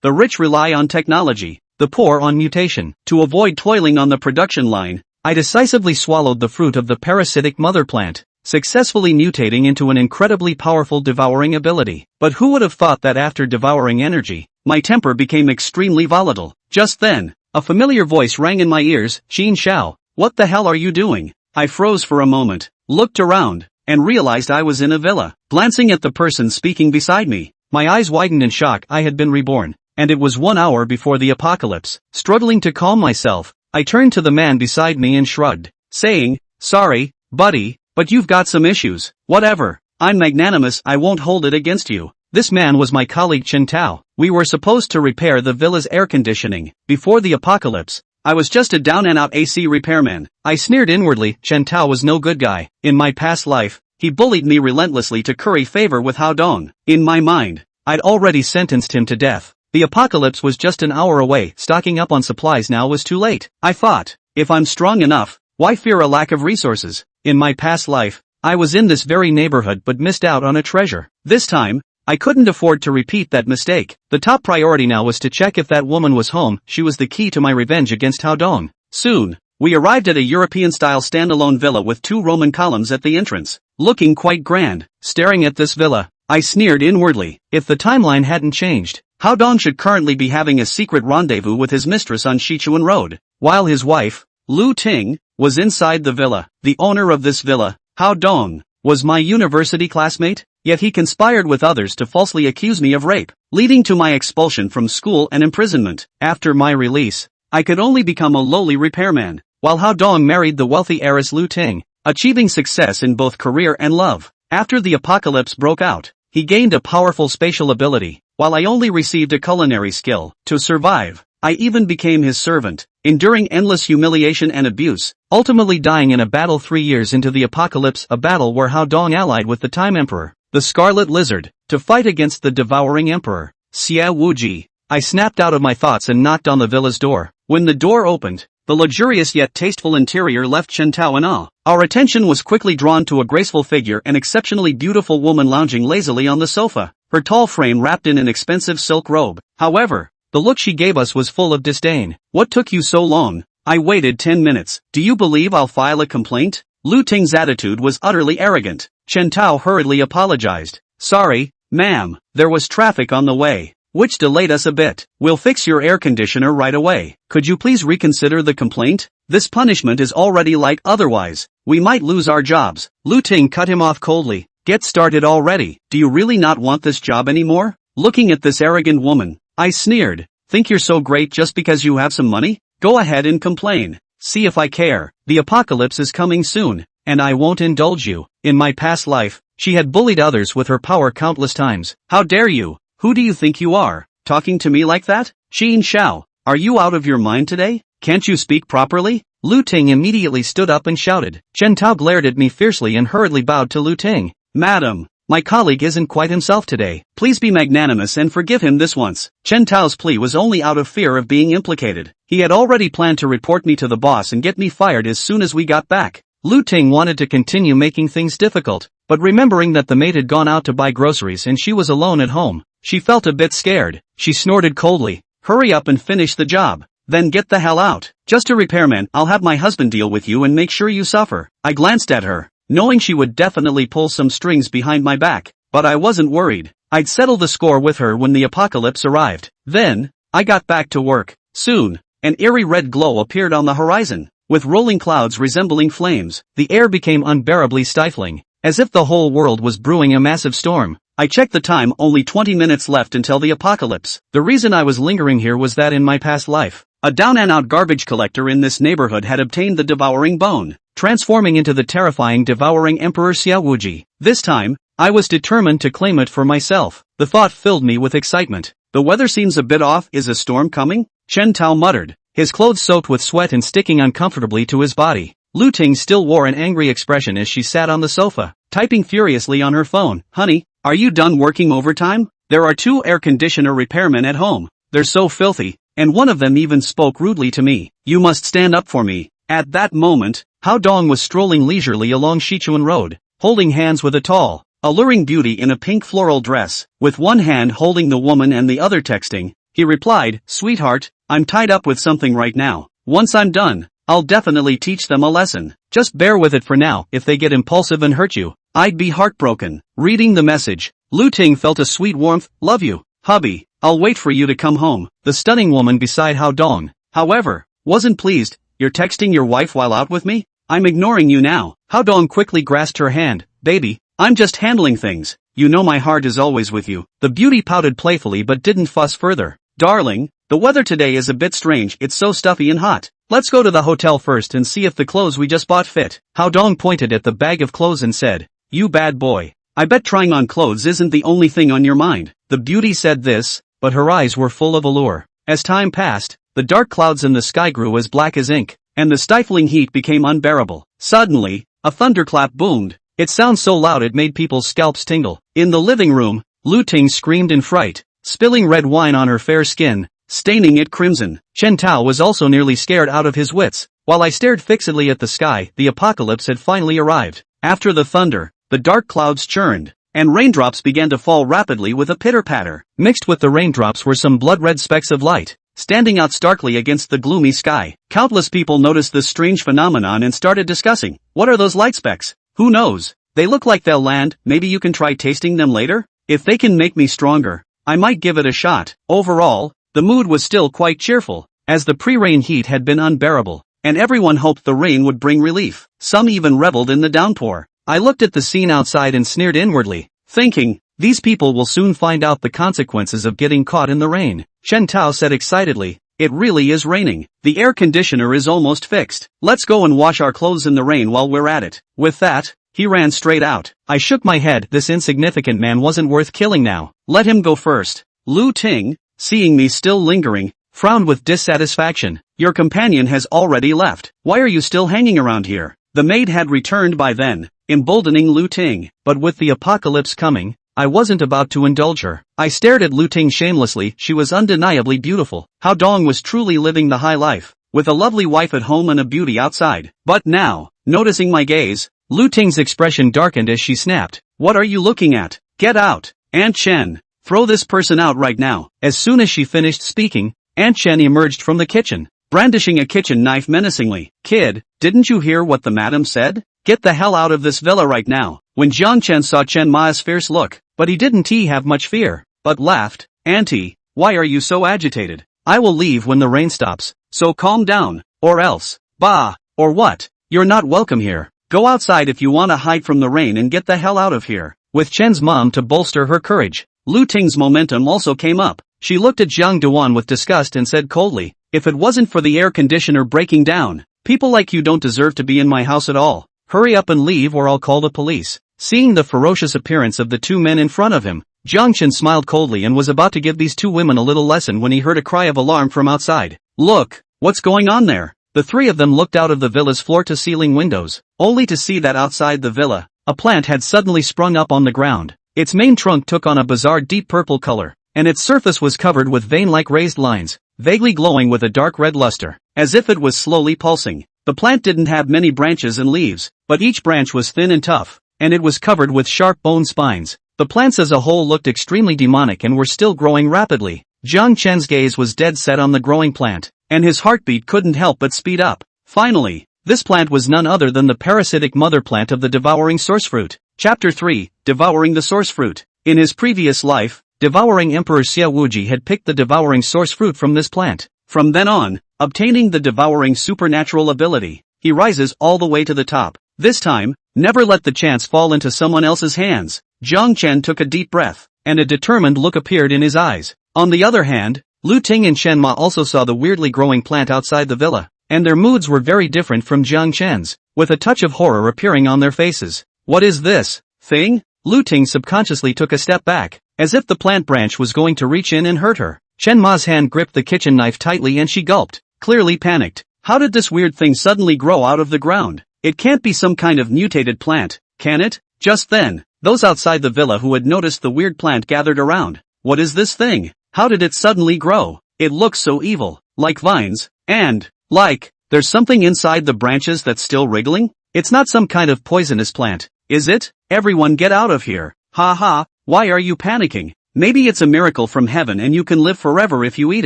The rich rely on technology, the poor on mutation. To avoid toiling on the production line, I decisively swallowed the fruit of the parasitic mother plant, successfully mutating into an incredibly powerful devouring ability. But who would have thought that after devouring energy, my temper became extremely volatile? Just then, a familiar voice rang in my ears, Xin Xiao, what the hell are you doing? I froze for a moment, looked around, and realized I was in a villa. Glancing at the person speaking beside me, my eyes widened in shock. I had been reborn, and it was 1 hour before the apocalypse. Struggling to calm myself, I turned to the man beside me and shrugged, saying, sorry, buddy, but you've got some issues. Whatever, I'm magnanimous, I won't hold it against you. This man was my colleague Chen Tao. We were supposed to repair the villa's air conditioning. Before the apocalypse, I was just a down-and-out AC repairman. I sneered inwardly. Chen Tao was no good guy. In my past life, he bullied me relentlessly to curry favor with Hao Dong. In my mind, I'd already sentenced him to death. The apocalypse was just an hour away. Stocking up on supplies now was too late. I thought, if I'm strong enough, why fear a lack of resources? In my past life, I was in this very neighborhood but missed out on a treasure. This time, I couldn't afford to repeat that mistake. The top priority now was to check if that woman was home. She was the key to my revenge against Hao Dong. Soon, we arrived at a European-style standalone villa with 2 Roman columns at the entrance, looking quite grand. Staring at this villa, I sneered inwardly. If the timeline hadn't changed, Hao Dong should currently be having a secret rendezvous with his mistress on Sichuan Road, while his wife, Lu Ting, was inside the villa. The owner of this villa, Hao Dong, was my university classmate, yet he conspired with others to falsely accuse me of rape, leading to my expulsion from school and imprisonment. After my release, I could only become a lowly repairman, while Hao Dong married the wealthy heiress Lu Ting, achieving success in both career and love. After the apocalypse broke out, he gained a powerful spatial ability, while I only received a culinary skill. To survive, I even became his servant, enduring endless humiliation and abuse, ultimately dying in a battle 3 years into the apocalypse, a battle where Hao Dong allied with the Time Emperor, the Scarlet Lizard, to fight against the devouring emperor, Xia Wuji. I snapped out of my thoughts and knocked on the villa's door. When the door opened, the luxurious yet tasteful interior left Chen Tao in awe. Our attention was quickly drawn to a graceful figure, an exceptionally beautiful woman lounging lazily on the sofa, her tall frame wrapped in an expensive silk robe. However, the look she gave us was full of disdain. What took you so long? I waited 10 minutes. Do you believe I'll file a complaint? Lu Ting's attitude was utterly arrogant. Chen Tao hurriedly apologized. Sorry, ma'am, there was traffic on the way, which delayed us a bit. We'll fix your air conditioner right away. Could you please reconsider the complaint? This punishment is already light, otherwise, we might lose our jobs. Lu Ting cut him off coldly. Get started already. Do you really not want this job anymore? Looking at this arrogant woman, I sneered. Think you're so great just because you have some money? Go ahead and complain. See if I care. The apocalypse is coming soon, and I won't indulge you. In my past life, she had bullied others with her power countless times. How dare you? Who do you think you are, talking to me like that? Xin Xiao, are you out of your mind today? Can't you speak properly? Lu Ting immediately stood up and shouted. Chen Tao glared at me fiercely and hurriedly bowed to Lu Ting. Madam, my colleague isn't quite himself today. Please be magnanimous and forgive him this once. Chen Tao's plea was only out of fear of being implicated. He had already planned to report me to the boss and get me fired as soon as we got back. Lu Ting wanted to continue making things difficult, but remembering that the maid had gone out to buy groceries and she was alone at home, she felt a bit scared. She snorted coldly. Hurry up and finish the job, then get the hell out. Just a repairman. I'll have my husband deal with you and make sure you suffer. I glanced at her, knowing she would definitely pull some strings behind my back, but I wasn't worried. I'd settle the score with her when the apocalypse arrived. Then, I got back to work. Soon, an eerie red glow appeared on the horizon, with rolling clouds resembling flames. The air became unbearably stifling, as if the whole world was brewing a massive storm. I checked the time, only 20 minutes left until the apocalypse. The reason I was lingering here was that in my past life, a down-and-out garbage collector in this neighborhood had obtained the devouring bone, transforming into the terrifying devouring Emperor Xia Wuji. This time, I was determined to claim it for myself. The thought filled me with excitement. The weather seems a bit off. Is a storm coming? Chen Tao muttered, his clothes soaked with sweat and sticking uncomfortably to his body. Lu Ting still wore an angry expression as she sat on the sofa, typing furiously on her phone. Honey, are you done working overtime? There are 2 air conditioner repairmen at home. They're so filthy, and one of them even spoke rudely to me. You must stand up for me. At that moment, Hao Dong was strolling leisurely along Sichuan Road, holding hands with a tall, alluring beauty in a pink floral dress. With one hand holding the woman and the other texting, He replied, "Sweetheart, I'm tied up with something right now. Once I'm done, I'll definitely teach them a lesson. Just bear with it for now. If they get impulsive and hurt you, I'd be heartbroken." Reading the message, Lu Ting felt a sweet warmth. "Love you, hubby. I'll wait for you to come home." The stunning woman beside Hao Dong, however, wasn't pleased. "You're texting your wife while out with me? I'm ignoring you now." Hao Dong quickly grasped her hand. "Baby, I'm just handling things. You know my heart is always with you." The beauty pouted playfully but didn't fuss further. "Darling, the weather today is a bit strange. It's so stuffy and hot. Let's go to the hotel first and see if the clothes we just bought fit." Hao Dong pointed at the bag of clothes and said, "You bad boy. I bet trying on clothes isn't the only thing on your mind." The beauty said this, but her eyes were full of allure. As time passed, the dark clouds in the sky grew as black as ink, and the stifling heat became unbearable. Suddenly, a thunderclap boomed. It sounded so loud it made people's scalps tingle. In the living room, Lu Ting screamed in fright, spilling red wine on her fair skin, staining it crimson. Chen Tao was also nearly scared out of his wits. While I stared fixedly at the sky, the apocalypse had finally arrived. After the thunder, the dark clouds churned, and raindrops began to fall rapidly with a pitter-patter. Mixed with the raindrops were some blood-red specks of light, standing out starkly against the gloomy sky. Countless people noticed this strange phenomenon and started discussing, "What are those light specks? Who knows? They look like they'll land. Maybe you can try tasting them later? If they can make me stronger, I might give it a shot." Overall, the mood was still quite cheerful, as the pre-rain heat had been unbearable, and everyone hoped the rain would bring relief. Some even reveled in the downpour. I looked at the scene outside and sneered inwardly, thinking, these people will soon find out the consequences of getting caught in the rain. Chen Tao said excitedly, "It really is raining. The air conditioner is almost fixed. Let's go and wash our clothes in the rain while we're at it." With that, he ran straight out. I shook my head. This insignificant man wasn't worth killing now. Let him go first. Lu Ting, seeing me still lingering, frowned with dissatisfaction. "Your companion has already left. Why are you still hanging around here?" The maid had returned by then, emboldening Lu Ting, but with the apocalypse coming, I wasn't about to indulge her. I stared at Lu Ting shamelessly. She was undeniably beautiful. Hao Dong was truly living the high life, with a lovely wife at home and a beauty outside. But now, noticing my gaze, Lu Ting's expression darkened as she snapped, "What are you looking at? Get out! Aunt Chen, throw this person out right now." As soon as she finished speaking, Aunt Chen emerged from the kitchen, brandishing a kitchen knife menacingly. "Kid, didn't you hear what the madam said? Get the hell out of this villa right now." When Jiang Chen saw Chen Ma's fierce look, but he didn't have much fear, but laughed, "Auntie, why are you so agitated? I will leave when the rain stops, so calm down, or else, bah, or what? You're not welcome here. Go outside if you want to hide from the rain and get the hell out of here." With Chen's mom to bolster her courage, Lu Ting's momentum also came up. She looked at Jiang Duan with disgust and said coldly, "If it wasn't for the air conditioner breaking down, people like you don't deserve to be in my house at all. Hurry up and leave or I'll call the police." Seeing the ferocious appearance of the two men in front of him, Jiang Chen smiled coldly and was about to give these two women a little lesson when he heard a cry of alarm from outside. "Look, what's going on there?" The three of them looked out of the villa's floor-to-ceiling windows, only to see that outside the villa, a plant had suddenly sprung up on the ground. Its main trunk took on a bizarre deep purple color, and its surface was covered with vein-like raised lines, vaguely glowing with a dark red luster, as if it was slowly pulsing. The plant didn't have many branches and leaves, but each branch was thin and tough, and it was covered with sharp bone spines. The plants as a whole looked extremely demonic and were still growing rapidly. Jiang Chen's gaze was dead set on the growing plant, and his heartbeat couldn't help but speed up. Finally, this plant was none other than the parasitic mother plant of the devouring source fruit. Chapter 3, Devouring the Source Fruit. In his previous life, devouring Emperor Xia Wuji had picked the devouring source fruit from this plant. From then on, obtaining the devouring supernatural ability, he rises all the way to the top. This time, never let the chance fall into someone else's hands. Jiang Chen took a deep breath, and a determined look appeared in his eyes. On the other hand, Lu Ting and Chen Ma also saw the weirdly growing plant outside the villa, and their moods were very different from Jiang Chen's, with a touch of horror appearing on their faces. "What is this thing?" Lu Ting subconsciously took a step back, as if the plant branch was going to reach in and hurt her. Chen Ma's hand gripped the kitchen knife tightly and she gulped, clearly panicked. How did this weird thing suddenly grow out of the ground? It can't be some kind of mutated plant, can it? Just then, those outside the villa who had noticed the weird plant gathered around. "What is this thing? How did it suddenly grow? It looks so evil, like vines, and, like, there's something inside the branches that's still wriggling? It's not some kind of poisonous plant, is it? Everyone get out of here. Ha ha, why are you panicking? Maybe it's a miracle from heaven and you can live forever if you eat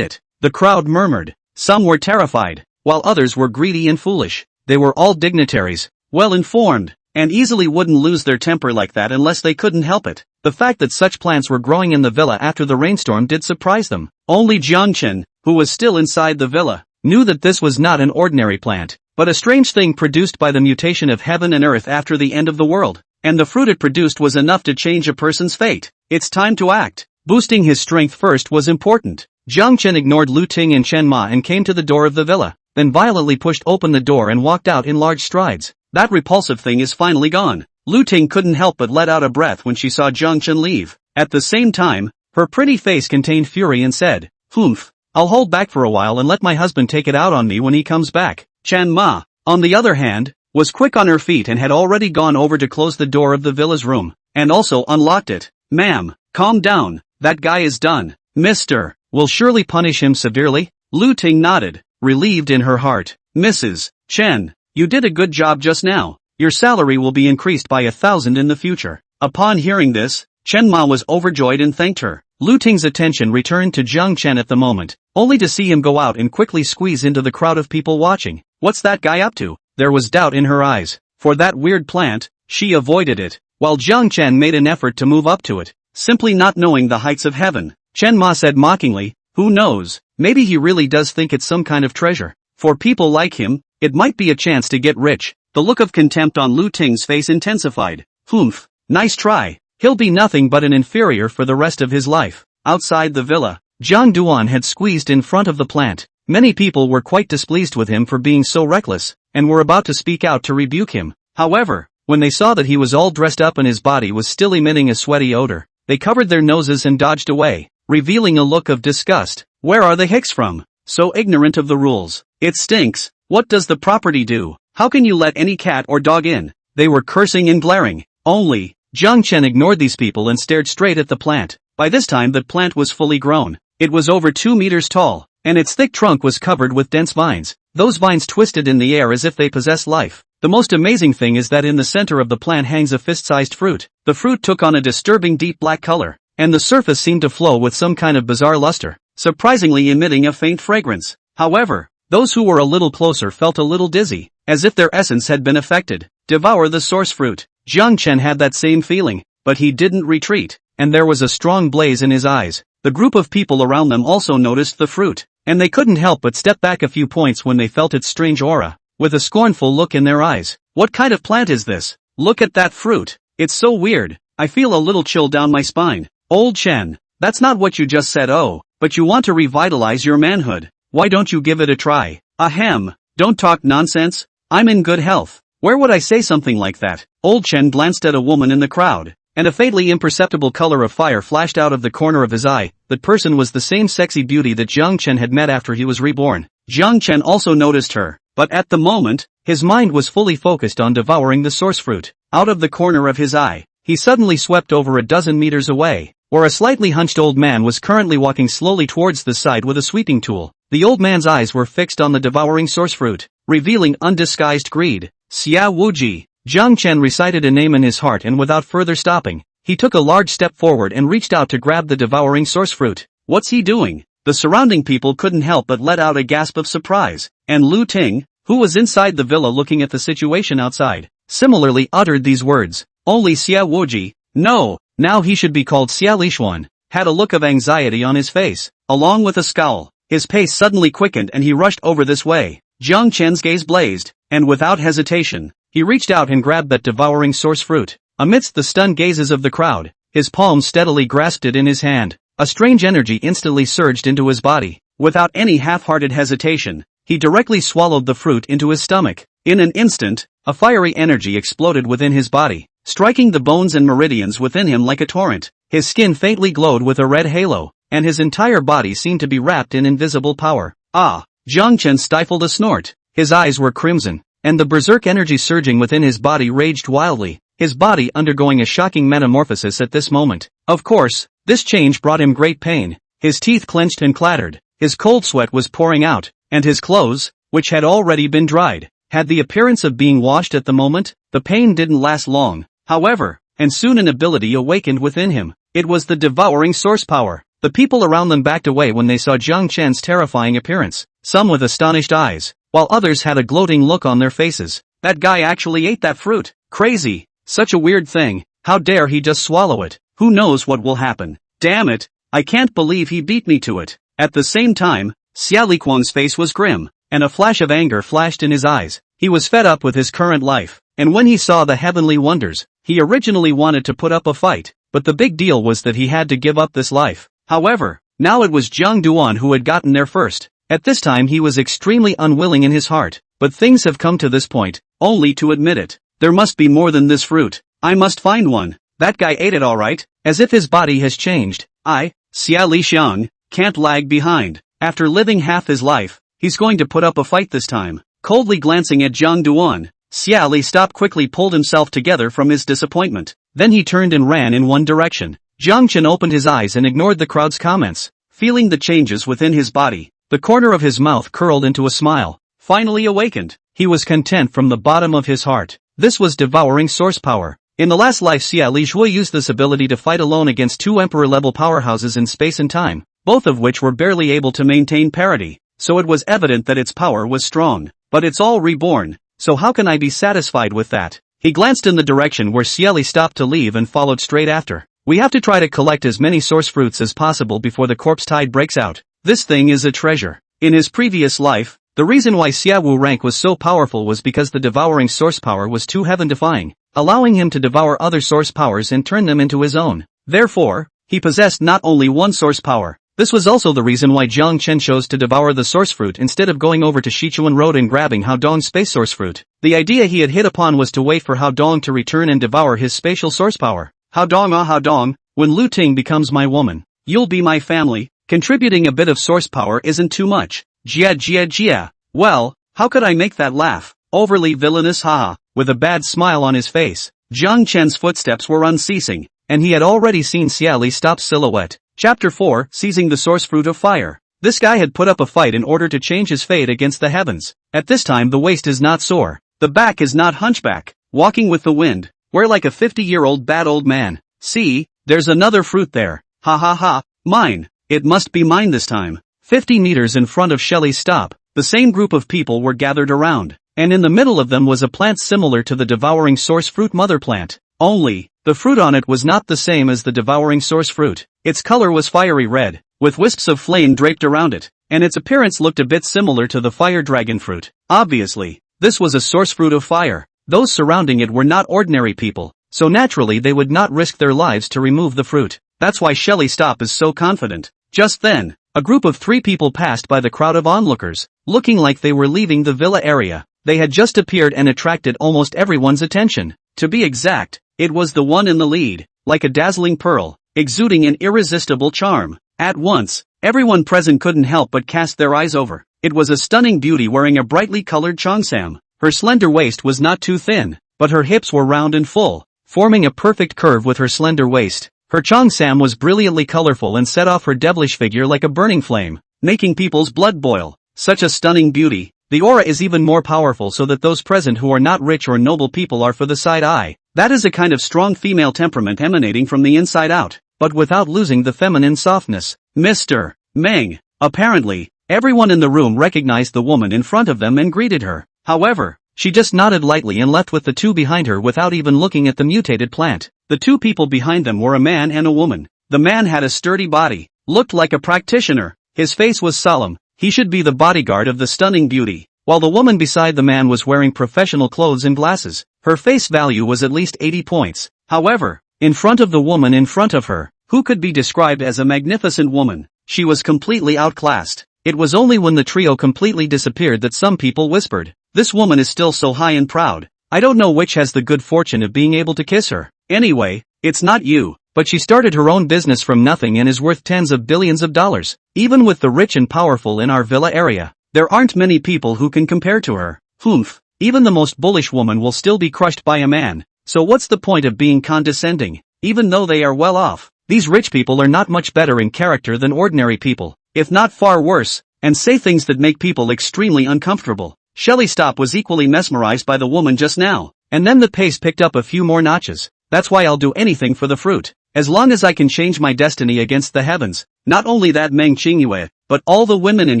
it. The crowd murmured. Some were terrified, while others were greedy and foolish. They were all dignitaries, well-informed, and easily wouldn't lose their temper like that unless they couldn't help it. The fact that such plants were growing in the villa after the rainstorm did surprise them. Only Jiangchen, who was still inside the villa, knew that this was not an ordinary plant, but a strange thing produced by the mutation of heaven and earth after the end of the world. And the fruit it produced was enough to change a person's fate. It's time to act. Boosting his strength first was important. Jiang Chen ignored Lu Ting and Chen Ma and came to the door of the villa, then violently pushed open the door and walked out in large strides. That repulsive thing is finally gone. Lu Ting couldn't help but let out a breath when she saw Jiang Chen leave. At the same time, her pretty face contained fury and said, "Humph, I'll hold back for a while and let my husband take it out on me when he comes back." Chen Ma, on the other hand, was quick on her feet and had already gone over to close the door of the villa's room, and also unlocked it. "Ma'am, calm down, that guy is done. Mister, will surely punish him severely?" Lu Ting nodded, relieved in her heart. "Mrs. Chen, you did a good job just now. Your salary will be increased by 1,000 in the future." Upon hearing this, Chen Ma was overjoyed and thanked her. Lu Ting's attention returned to Jiang Chen at the moment, only to see him go out and quickly squeeze into the crowd of people watching. What's that guy up to? There was doubt in her eyes. For that weird plant, she avoided it, while Jiang Chen made an effort to move up to it, simply not knowing the heights of heaven. Chen Ma said mockingly, "Who knows, maybe he really does think it's some kind of treasure. For people like him, it might be a chance to get rich." The look of contempt on Lu Ting's face intensified. "Humph, nice try. He'll be nothing but an inferior for the rest of his life." Outside the villa, Jiang Duan had squeezed in front of the plant. Many people were quite displeased with him for being so reckless, and were about to speak out to rebuke him. However, when they saw that he was all dressed up and his body was still emitting a sweaty odor, they covered their noses and dodged away, revealing a look of disgust. "Where are the hicks from? So ignorant of the rules. It stinks. What does the property do? How can you let any cat or dog in?" They were cursing and glaring. Only, Jiang Chen ignored these people and stared straight at the plant. By this time the plant was fully grown. It was over 2 meters tall, and its thick trunk was covered with dense vines. Those vines twisted in the air as if they possessed life. The most amazing thing is that in the center of the plant hangs a fist-sized fruit. The fruit took on a disturbing deep black color, and the surface seemed to flow with some kind of bizarre luster, surprisingly emitting a faint fragrance. However, those who were a little closer felt a little dizzy, as if their essence had been affected. Devour the source fruit. Jiang Chen had that same feeling, but he didn't retreat, and there was a strong blaze in his eyes. The group of people around them also noticed the fruit, and they couldn't help but step back a few points when they felt its strange aura, with a scornful look in their eyes. "What kind of plant is this? Look at that fruit. It's so weird. I feel a little chill down my spine." "Old Chen, that's not what you just said. Oh, but you want to revitalize your manhood. Why don't you give it a try?" "Ahem, don't talk nonsense. I'm in good health. Where would I say something like that?" Old Chen glanced at a woman in the crowd, and a faintly imperceptible color of fire flashed out of the corner of his eye. That person was the same sexy beauty that Jiang Chen had met after he was reborn. Jiang Chen also noticed her, but at the moment, his mind was fully focused on devouring the source fruit. Out of the corner of his eye, he suddenly swept over a dozen meters away, where a slightly hunched old man was currently walking slowly towards the side with a sweeping tool. The old man's eyes were fixed on the devouring source fruit, revealing undisguised greed. "Xia Wuji." Jiang Chen recited a name in his heart, and without further stopping, he took a large step forward and reached out to grab the devouring source fruit. What's he doing? The surrounding people couldn't help but let out a gasp of surprise, and Lu Ting, who was inside the villa looking at the situation outside, similarly uttered these words. Only Xia Wuji, no, now he should be called Xia Lishuan, had a look of anxiety on his face, along with a scowl. His pace suddenly quickened and he rushed over this way. Jiang Chen's gaze blazed, and without hesitation, he reached out and grabbed that devouring source fruit. Amidst the stunned gazes of the crowd, his palm steadily grasped it in his hand. A strange energy instantly surged into his body. Without any half-hearted hesitation, he directly swallowed the fruit into his stomach. In an instant, a fiery energy exploded within his body, striking the bones and meridians within him like a torrent. His skin faintly glowed with a red halo, and his entire body seemed to be wrapped in invisible power. Ah! Jiang Chen stifled a snort. His eyes were crimson, and the berserk energy surging within his body raged wildly, his body undergoing a shocking metamorphosis at this moment. Of course, this change brought him great pain. His teeth clenched and clattered, his cold sweat was pouring out, and his clothes, which had already been dried, had the appearance of being washed at the moment. The pain didn't last long, however, and soon an ability awakened within him. It was the devouring source power. The people around them backed away when they saw Jiang Chen's terrifying appearance, some with astonished eyes, while others had a gloating look on their faces. That guy actually ate that fruit. Crazy. Such a weird thing. How dare he just swallow it? Who knows what will happen? Damn it. I can't believe he beat me to it. At the same time, Xia Liquang's face was grim, and a flash of anger flashed in his eyes. He was fed up with his current life, and when he saw the heavenly wonders, he originally wanted to put up a fight, but the big deal was that he had to give up this life. However, now it was Jiang Duan who had gotten there first. At this time he was extremely unwilling in his heart, but things have come to this point, only to admit it. There must be more than this fruit. I must find one. That guy ate it alright, as if his body has changed. Xia Lixiang, can't lag behind. After living half his life, he's going to put up a fight this time. Coldly glancing at Jiang Duan, Xia Li stopped quickly pulled himself together from his disappointment. Then he turned and ran in one direction. Jiang Chen opened his eyes and ignored the crowd's comments. Feeling the changes within his body, the corner of his mouth curled into a smile. Finally awakened, he was content from the bottom of his heart. This was devouring source power. In the last life Xia Li Zhui used this ability to fight alone against two emperor-level powerhouses in space and time, both of which were barely able to maintain parity, so it was evident that its power was strong. But it's all reborn, so how can I be satisfied with that? He glanced in the direction where Xia Li stopped to leave and followed straight after. We have to try to collect as many source fruits as possible before the corpse tide breaks out. This thing is a treasure. In his previous life, the reason why Xia Wu rank was so powerful was because the devouring source power was too heaven-defying, allowing him to devour other source powers and turn them into his own. Therefore, he possessed not only one source power. This was also the reason why Jiang Chen chose to devour the source fruit instead of going over to Sichuan Road and grabbing Hao Dong's space source fruit. The idea he had hit upon was to wait for Hao Dong to return and devour his spatial source power. Hao Dong, Hao Dong, when Lu Ting becomes my woman, you'll be my family. Contributing a bit of source power isn't too much. Jia. Well, how could I make that laugh? Overly villainous, haha. With a bad smile on his face, Jiang Chen's footsteps were unceasing, and he had already seen Xia Li stop's silhouette. Chapter 4, Seizing the Source Fruit of Fire. This guy had put up a fight in order to change his fate against the heavens. At this time the waist is not sore, the back is not hunchback, walking with the wind, we're like a 50-year-old bad old man. See, there's another fruit there. Ha ha ha, mine. It must be mine this time. 50 meters in front of Shelley's stop, the same group of people were gathered around, and in the middle of them was a plant similar to the devouring source fruit mother plant. Only, the fruit on it was not the same as the devouring source fruit. Its color was fiery red, with wisps of flame draped around it, and its appearance looked a bit similar to the fire dragon fruit. Obviously, this was a source fruit of fire. Those surrounding it were not ordinary people, so naturally they would not risk their lives to remove the fruit. That's why Shelley Stop is so confident. Just then, a group of 3 people passed by the crowd of onlookers, looking like they were leaving the villa area. They had just appeared and attracted almost everyone's attention. To be exact, it was the one in the lead, like a dazzling pearl, exuding an irresistible charm. At once, everyone present couldn't help but cast their eyes over. It was a stunning beauty wearing a brightly colored cheongsam. Her slender waist was not too thin, but her hips were round and full, forming a perfect curve with her slender waist. Her cheongsam was brilliantly colorful and set off her devilish figure like a burning flame, making people's blood boil. Such a stunning beauty. The aura is even more powerful so that those present who are not rich or noble people are for the side eye. That is a kind of strong female temperament emanating from the inside out, but without losing the feminine softness. Mr. Meng. Apparently, everyone in the room recognized the woman in front of them and greeted her. However, she just nodded lightly and left with the 2 behind her without even looking at the mutated plant. The 2 people behind them were a man and a woman. The man had a sturdy body, looked like a practitioner. His face was solemn. He should be the bodyguard of the stunning beauty, while the woman beside the man was wearing professional clothes and glasses. Her face value was at least 80 points. However, in front of the woman in front of her, who could be described as a magnificent woman, she was completely outclassed. It was only when the trio completely disappeared that some people whispered, "This woman is still so high and proud. I don't know which has the good fortune of being able to kiss her. Anyway, it's not you." But she started her own business from nothing and is worth tens of billions of dollars. Even with the rich and powerful in our villa area, there aren't many people who can compare to her. Humph, even the most bullish woman will still be crushed by a man. So what's the point of being condescending? Even though they are well off, these rich people are not much better in character than ordinary people, if not far worse, and say things that make people extremely uncomfortable. Shelley Stop was equally mesmerized by the woman just now, and then the pace picked up a few more notches. That's why I'll do anything for the fruit. As long as I can change my destiny against the heavens, not only that Meng Qingyue, but all the women in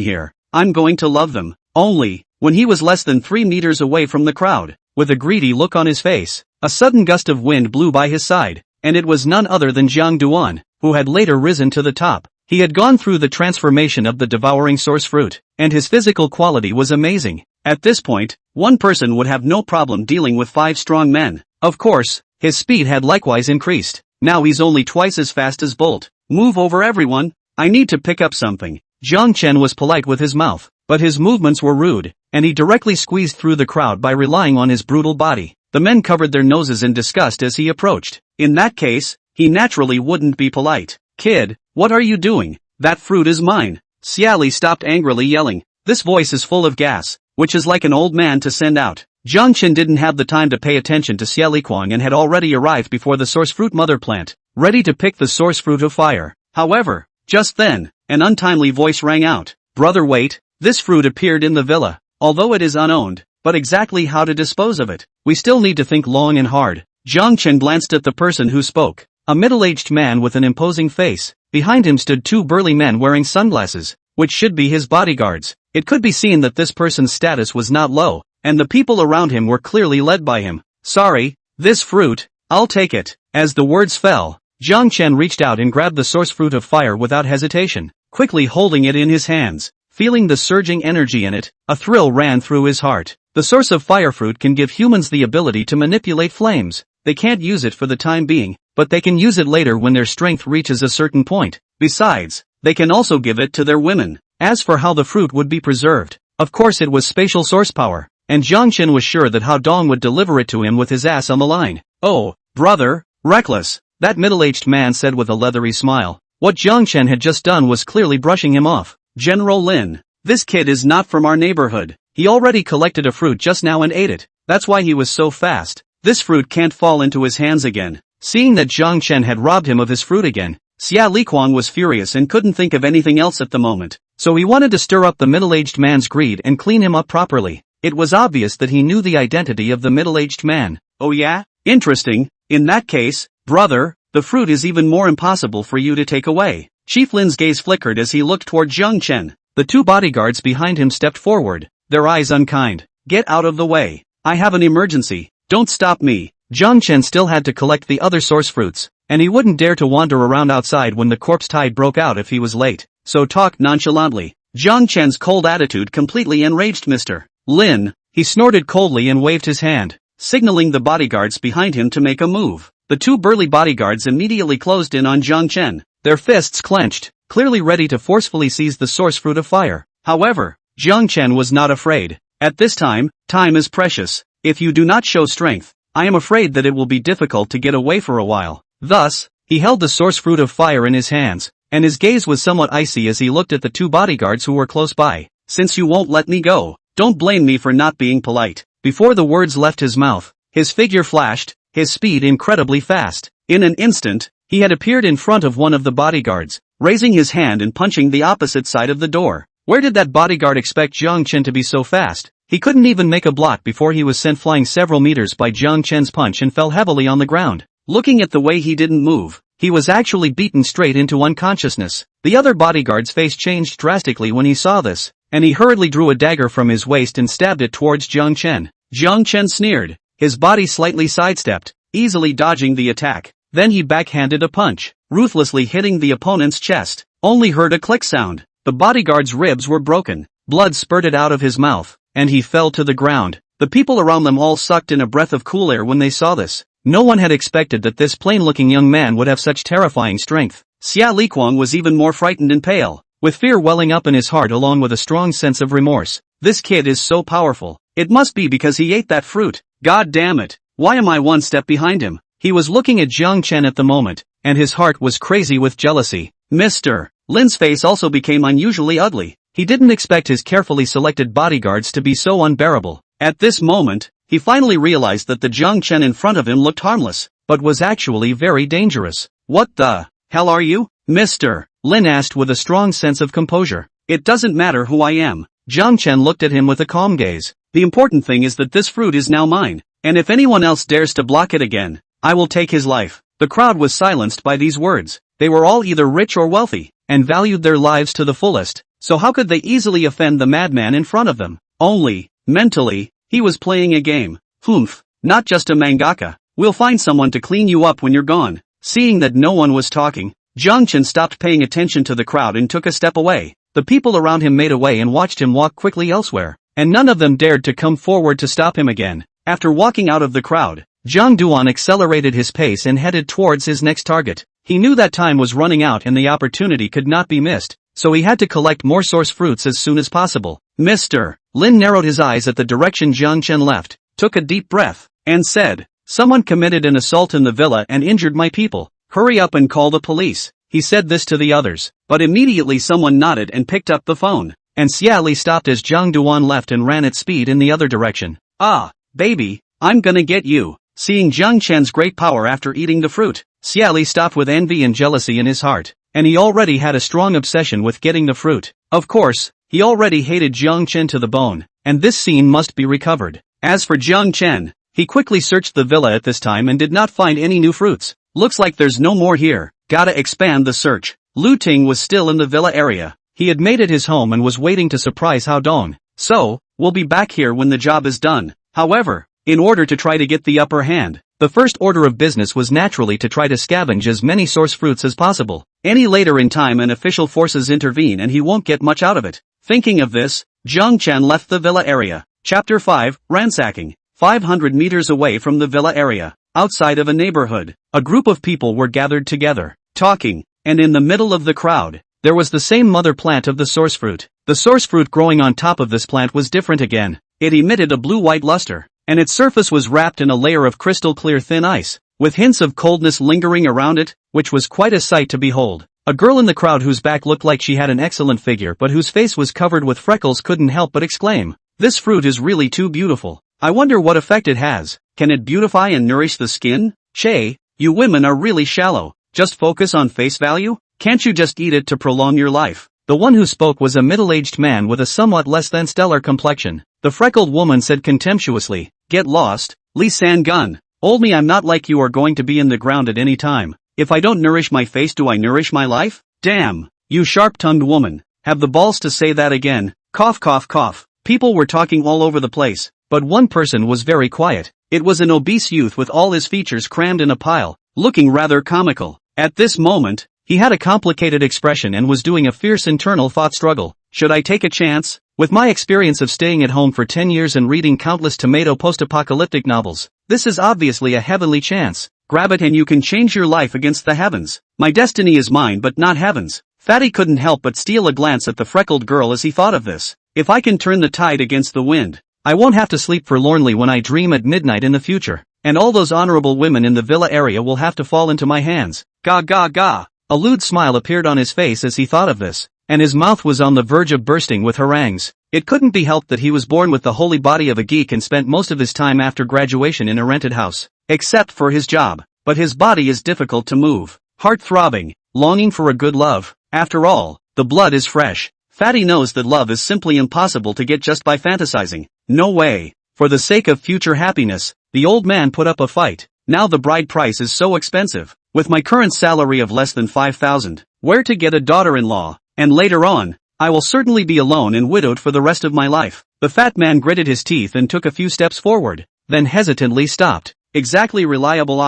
here, I'm going to love them. Only, when he was less than 3 meters away from the crowd, with a greedy look on his face, a sudden gust of wind blew by his side, and it was none other than Jiang Duan, who had later risen to the top. He had gone through the transformation of the devouring source fruit, and his physical quality was amazing. At this point, one person would have no problem dealing with 5 strong men. Of course, his speed had likewise increased. Now he's only twice as fast as Bolt. Move over everyone, I need to pick up something. Jiang Chen was polite with his mouth, but his movements were rude, and he directly squeezed through the crowd by relying on his brutal body. The men covered their noses in disgust as he approached. In that case, he naturally wouldn't be polite. Kid, what are you doing? That fruit is mine. Xia Li stopped angrily yelling. This voice is full of gas, which is like an old man to send out. Jiang Chen didn't have the time to pay attention to Xia Liquang and had already arrived before the source fruit mother plant, ready to pick the source fruit of fire. However, just then, an untimely voice rang out. Brother, wait, this fruit appeared in the villa. Although it is unowned, but exactly how to dispose of it, we still need to think long and hard. Jiang Chen glanced at the person who spoke. A middle-aged man with an imposing face. Behind him stood 2 burly men wearing sunglasses, which should be his bodyguards. It could be seen that this person's status was not low, and the people around him were clearly led by him. Sorry, this fruit, I'll take it. As the words fell, Jiang Chen reached out and grabbed the source fruit of fire without hesitation, quickly holding it in his hands. Feeling the surging energy in it, a thrill ran through his heart. The source of fire fruit can give humans the ability to manipulate flames. They can't use it for the time being, but they can use it later when their strength reaches a certain point. Besides, they can also give it to their women. As for how the fruit would be preserved, of course it was spatial source power, and Jiang Chen was sure that Hao Dong would deliver it to him with his ass on the line. Oh, brother, reckless, that middle-aged man said with a leathery smile. What Jiang Chen had just done was clearly brushing him off. General Lin, this kid is not from our neighborhood. He already collected a fruit just now and ate it. That's why he was so fast. This fruit can't fall into his hands again. Seeing that Jiang Chen had robbed him of his fruit again, Xia Liquang was furious and couldn't think of anything else at the moment. So he wanted to stir up the middle-aged man's greed and clean him up properly. It was obvious that he knew the identity of the middle-aged man. Oh yeah? Interesting. In that case, brother, the fruit is even more impossible for you to take away. Chief Lin's gaze flickered as he looked toward Jiang Chen. The 2 bodyguards behind him stepped forward, their eyes unkind. Get out of the way. I have an emergency. Don't stop me. Jiang Chen still had to collect the other source fruits, and he wouldn't dare to wander around outside when the corpse tide broke out if he was late. So talk nonchalantly. Jiang Chen's cold attitude completely enraged Mr. Lin. He snorted coldly and waved his hand, signaling the bodyguards behind him to make a move. The 2 burly bodyguards immediately closed in on Jiang Chen, their fists clenched, clearly ready to forcefully seize the source fruit of fire. However, Jiang Chen was not afraid. At this time is precious. If you do not show strength, I am afraid that it will be difficult to get away for a while. Thus, he held the source fruit of fire in his hands, and his gaze was somewhat icy as he looked at the 2 bodyguards who were close by. Since you won't let me go, don't blame me for not being polite. Before the words left his mouth, his figure flashed, his speed incredibly fast. In an instant, he had appeared in front of one of the bodyguards, raising his hand and punching the opposite side of the door. Where did that bodyguard expect Jiang Chen to be so fast? He couldn't even make a block before he was sent flying several meters by Jiang Chen's punch and fell heavily on the ground. Looking at the way he didn't move, he was actually beaten straight into unconsciousness. The other bodyguard's face changed drastically when he saw this, and he hurriedly drew a dagger from his waist and stabbed it towards Jiang Chen. Jiang Chen sneered, his body slightly sidestepped, easily dodging the attack. Then he backhanded a punch, ruthlessly hitting the opponent's chest. Only heard a click sound. The bodyguard's ribs were broken, blood spurted out of his mouth, and he fell to the ground. The people around them all sucked in a breath of cool air when they saw this. No one had expected that this plain-looking young man would have such terrifying strength. Xia Liquang was even more frightened and pale, with fear welling up in his heart along with a strong sense of remorse. This kid is so powerful. It must be because he ate that fruit. God damn it. Why am I one step behind him? He was looking at Jiang Chen at the moment, and his heart was crazy with jealousy. Mr. Lin's face also became unusually ugly. He didn't expect his carefully selected bodyguards to be so unbearable. At this moment, he finally realized that the Jiang Chen in front of him looked harmless, but was actually very dangerous. What the hell are you? Mr. Lin asked with a strong sense of composure. It doesn't matter who I am. Jiang Chen looked at him with a calm gaze. The important thing is that this fruit is now mine, and if anyone else dares to block it again, I will take his life. The crowd was silenced by these words. They were all either rich or wealthy, and valued their lives to the fullest, so how could they easily offend the madman in front of them? Only, mentally, he was playing a game. Humph, not just a mangaka. We'll find someone to clean you up when you're gone. Seeing that no one was talking, Jiang Chen stopped paying attention to the crowd and took a step away. The people around him made away and watched him walk quickly elsewhere, and none of them dared to come forward to stop him again. After walking out of the crowd, Jiang Duan accelerated his pace and headed towards his next target. He knew that time was running out and the opportunity could not be missed, so he had to collect more source fruits as soon as possible. Mr. Lin narrowed his eyes at the direction Jiang Chen left, took a deep breath, and said, "Someone committed an assault in the villa and injured my people. Hurry up and call the police." He said this to the others, but immediately someone nodded and picked up the phone, and Xia Li stopped as Jiang Duan left and ran at speed in the other direction. "Ah, baby, I'm gonna get you." Seeing Jiang Chen's great power after eating the fruit, Xia Li stopped with envy and jealousy in his heart, and he already had a strong obsession with getting the fruit. Of course, he already hated Jiang Chen to the bone, and this scene must be recovered. As for Jiang Chen, he quickly searched the villa at this time and did not find any new fruits. Looks like there's no more here. Gotta expand the search. Lu Ting was still in the villa area. He had made it his home and was waiting to surprise Hao Dong. "So, we'll be back here when the job is done." However, in order to try to get the upper hand, the first order of business was naturally to try to scavenge as many source fruits as possible. Any later in time and official forces intervene and he won't get much out of it. Thinking of this, Jiang Chen left the villa area. Chapter 5, Ransacking. 500 meters away from the villa area, outside of a neighborhood, a group of people were gathered together, talking, and in the middle of the crowd, there was the same mother plant of the source fruit. The source fruit growing on top of this plant was different again. It emitted a blue-white luster, and its surface was wrapped in a layer of crystal-clear thin ice, with hints of coldness lingering around it, which was quite a sight to behold. A girl in the crowd whose back looked like she had an excellent figure but whose face was covered with freckles couldn't help but exclaim, "This fruit is really too beautiful. I wonder what effect it has. Can it beautify and nourish the skin? Che, you women are really shallow. Just focus on face value? Can't you just eat it to prolong your life?" The one who spoke was a middle-aged man with a somewhat less than stellar complexion. The freckled woman said contemptuously, "Get lost, Li San Gun. Old me, I'm not like you are going to be in the ground at any time. If I don't nourish my face, do I nourish my life? Damn, you sharp-tongued woman. Have the balls to say that again." Cough cough cough. People were talking all over the place, but one person was very quiet. It was an obese youth with all his features crammed in a pile, looking rather comical. At this moment, he had a complicated expression and was doing a fierce internal thought struggle. Should I take a chance? With my experience of staying at home for 10 years and reading countless tomato post-apocalyptic novels, this is obviously a heavenly chance. Grab it and you can change your life against the heavens. My destiny is mine but not heaven's. Fatty couldn't help but steal a glance at the freckled girl as he thought of this. If I can turn the tide against the wind, I won't have to sleep forlornly when I dream at midnight in the future, and all those honorable women in the villa area will have to fall into my hands. Ga ga ga. A lewd smile appeared on his face as he thought of this, and his mouth was on the verge of bursting with harangues. It couldn't be helped that he was born with the holy body of a geek and spent most of his time after graduation in a rented house, except for his job. But his body is difficult to move, heart-throbbing, longing for a good love. After all, the blood is fresh. Fatty knows that love is simply impossible to get just by fantasizing. No way. For the sake of future happiness, the old man put up a fight. Now the bride price is so expensive. With my current salary of less than 5,000, where to get a daughter-in-law? And later on, I will certainly be alone and widowed for the rest of my life. The fat man gritted his teeth and took a few steps forward, then hesitantly stopped. Exactly reliable.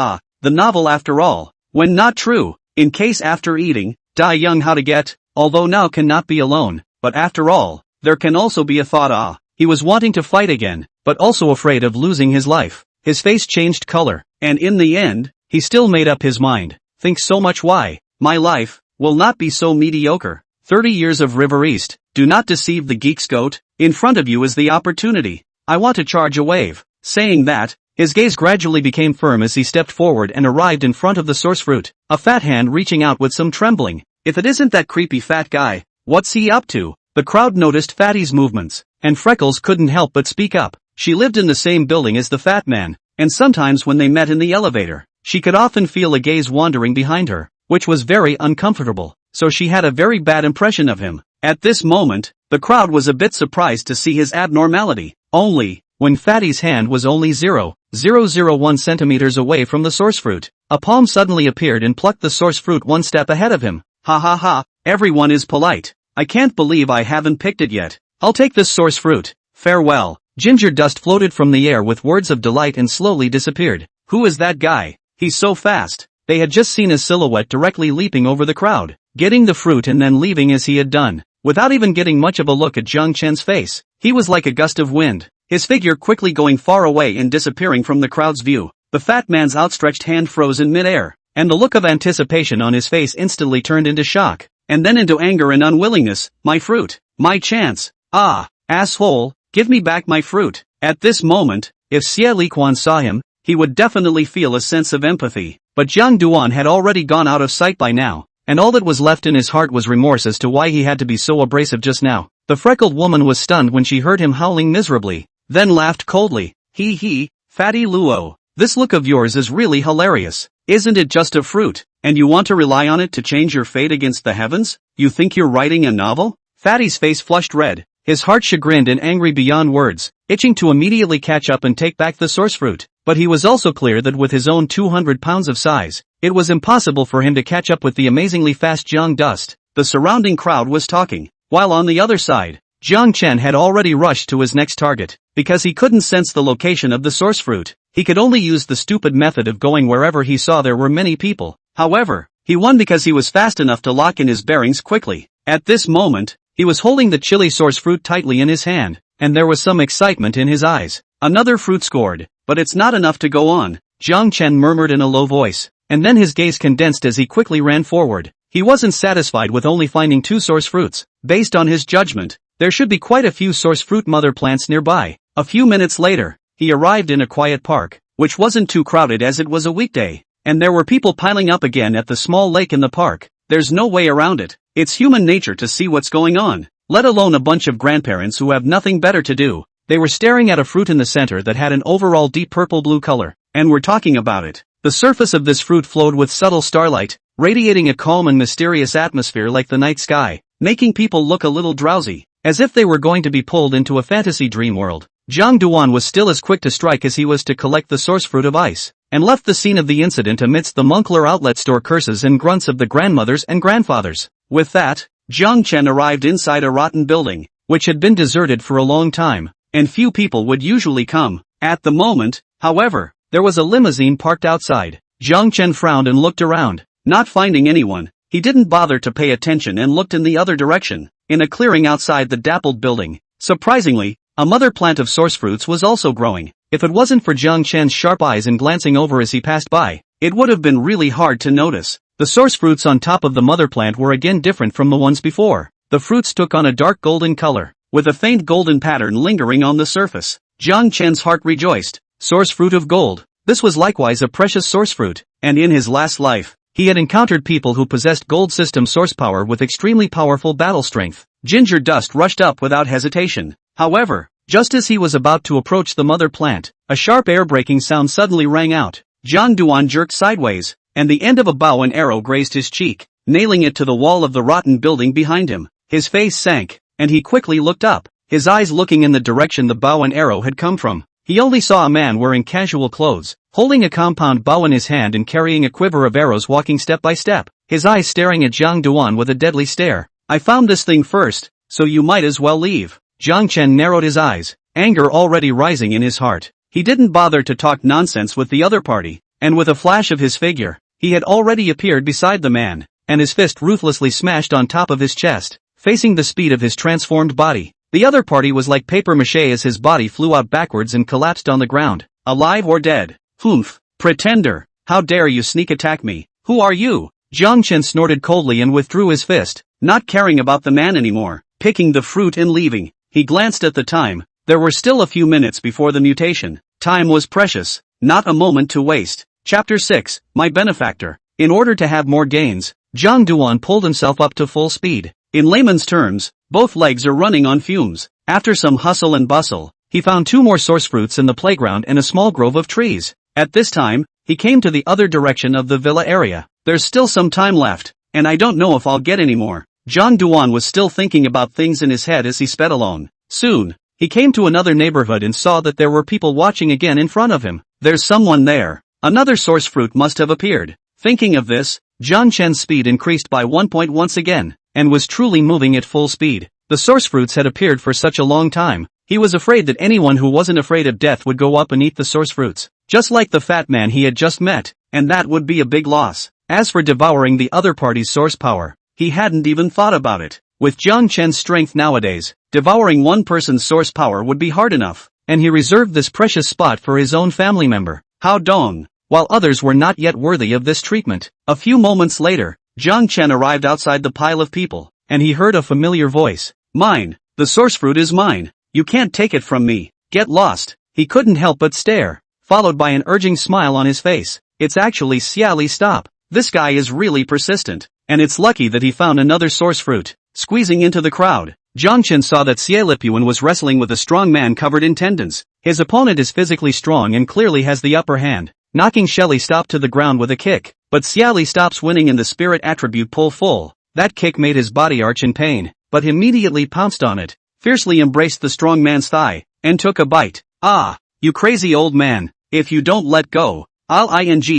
The novel after all. When not true, in case after eating, die young. How to get, although now cannot be alone, but after all, there can also be a thought. He was wanting to fight again, but also afraid of losing his life. His face changed color, and in the end, he still made up his mind. Think so much. Why? My life will not be so mediocre. 30 years of River East. Do not deceive the geek's goat. In front of you is the opportunity. I want to charge a wave. Saying that, his gaze gradually became firm as he stepped forward and arrived in front of the source fruit, a fat hand reaching out with some trembling. If it isn't that creepy fat guy, what's he up to? The crowd noticed Fatty's movements, and Freckles couldn't help but speak up. She lived in the same building as the fat man, and sometimes when they met in the elevator, she could often feel a gaze wandering behind her, which was very uncomfortable, so she had a very bad impression of him. At this moment, the crowd was a bit surprised to see his abnormality. Only, when Fatty's hand was only 0, 001 centimeters away from the source fruit. A palm suddenly appeared and plucked the source fruit one step ahead of him. Ha ha ha, everyone is polite. I can't believe I haven't picked it yet. I'll take this source fruit. Farewell. Ginger dust floated from the air with words of delight and slowly disappeared. Who is that guy? He's so fast. They had just seen his silhouette directly leaping over the crowd, getting the fruit and then leaving as he had done, without even getting much of a look at Jiang Chen's face. He was like a gust of wind, his figure quickly going far away and disappearing from the crowd's view. The fat man's outstretched hand froze in midair, and the look of anticipation on his face instantly turned into shock, and then into anger and unwillingness. My fruit! My chance! Ah! Asshole! Give me back my fruit! At this moment, if Xie Liquan saw him, he would definitely feel a sense of empathy, but Jiang Duan had already gone out of sight by now, and all that was left in his heart was remorse as to why he had to be so abrasive just now. The freckled woman was stunned when she heard him howling miserably, then laughed coldly. He, Fatty Luo, this look of yours is really hilarious. Isn't it just a fruit, and you want to rely on it to change your fate against the heavens? You think you're writing a novel? Fatty's face flushed red, his heart chagrined and angry beyond words, itching to immediately catch up and take back the source fruit. But he was also clear that with his own 200 pounds of size, it was impossible for him to catch up with the amazingly fast Jiang Dust. The surrounding crowd was talking, while on the other side, Jiang Chen had already rushed to his next target. Because he couldn't sense the location of the source fruit, he could only use the stupid method of going wherever he saw there were many people. However, he won because he was fast enough to lock in his bearings quickly. At this moment, he was holding the chili source fruit tightly in his hand, and there was some excitement in his eyes. Another fruit scored, but it's not enough to go on, Jiang Chen murmured in a low voice, and then his gaze condensed as he quickly ran forward. He wasn't satisfied with only finding 2 source fruits. Based on his judgment, there should be quite a few source fruit mother plants nearby. A few minutes later, he arrived in a quiet park, which wasn't too crowded as it was a weekday, and there were people piling up again at the small lake in the park. There's no way around it. It's human nature to see what's going on, let alone a bunch of grandparents who have nothing better to do. They were staring at a fruit in the center that had an overall deep purple-blue color, and were talking about it. The surface of this fruit flowed with subtle starlight, radiating a calm and mysterious atmosphere like the night sky, making people look a little drowsy, as if they were going to be pulled into a fantasy dream world. Jiang Duan was still as quick to strike as he was to collect the source fruit of ice, and left the scene of the incident amidst the Moncler outlet store curses and grunts of the grandmothers and grandfathers. With that, Jiang Chen arrived inside a rotten building, which had been deserted for a long time, and few people would usually come. At the moment, however, there was a limousine parked outside. Jiang Chen frowned and looked around, not finding anyone. He didn't bother to pay attention and looked in the other direction, in a clearing outside the dappled building. Surprisingly, a mother plant of source fruits was also growing. If it wasn't for Jiang Chen's sharp eyes and glancing over as he passed by, it would have been really hard to notice. The source fruits on top of the mother plant were again different from the ones before. The fruits took on a dark golden color, with a faint golden pattern lingering on the surface. Jiang Chen's heart rejoiced. Source fruit of gold. This was likewise a precious source fruit, and in his last life, he had encountered people who possessed gold system source power with extremely powerful battle strength. Ginger Dust rushed up without hesitation. However, just as he was about to approach the mother plant, a sharp air-braking sound suddenly rang out. Jiang Duan jerked sideways, and the end of a bow and arrow grazed his cheek, nailing it to the wall of the rotten building behind him. His face sank, and he quickly looked up, his eyes looking in the direction the bow and arrow had come from. He only saw a man wearing casual clothes, holding a compound bow in his hand and carrying a quiver of arrows walking step by step, his eyes staring at Jiang Duan with a deadly stare. I found this thing first, so you might as well leave. Jiang Chen narrowed his eyes, anger already rising in his heart. He didn't bother to talk nonsense with the other party, and with a flash of his figure, he had already appeared beside the man, and his fist ruthlessly smashed on top of his chest, facing the speed of his transformed body. The other party was like papier-mâché as his body flew out backwards and collapsed on the ground, alive or dead. Humph, pretender, how dare you sneak attack me? Who are you? Jiang Chen snorted coldly and withdrew his fist, not caring about the man anymore, picking the fruit and leaving. He glanced at the time. There were still a few minutes before the mutation. Time was precious, not a moment to waste. Chapter 6, My Benefactor. In order to have more gains, Jiang Duan pulled himself up to full speed. In layman's terms, both legs are running on fumes. After some hustle and bustle, he found 2 more source fruits in the playground and a small grove of trees. At this time, he came to the other direction of the villa area. There's still some time left, and I don't know if I'll get any more. Jiang Duan was still thinking about things in his head as he sped along. Soon, he came to another neighborhood and saw that there were people watching again in front of him. There's someone there. Another source fruit must have appeared. Thinking of this, Jiang Chen's speed increased by 1 point once again, and was truly moving at full speed. The source fruits had appeared for such a long time. He was afraid that anyone who wasn't afraid of death would go up and eat the source fruits, just like the fat man he had just met, and that would be a big loss. As for devouring the other party's source power, he hadn't even thought about it. With Jiang Chen's strength nowadays, devouring one person's source power would be hard enough, and he reserved this precious spot for his own family member, Hao Dong, while others were not yet worthy of this treatment. A few moments later, Jiang Chen arrived outside the pile of people, and he heard a familiar voice. Mine, the source fruit is mine, you can't take it from me, get lost. He couldn't help but stare, followed by an urging smile on his face. It's actually Xiali Stop. This guy is really persistent, and it's lucky that he found another source fruit. Squeezing into the crowd, Jiang Chen saw that Xie Lipuan was wrestling with a strong man covered in tendons. His opponent is physically strong and clearly has the upper hand, knocking Shelly Stop to the ground with a kick, but Xiali Stop's winning in the spirit attribute pull full. That kick made his body arch in pain, but he immediately pounced on it, fiercely embraced the strong man's thigh, and took a bite. Ah, you crazy old man, if you don't let go, I'll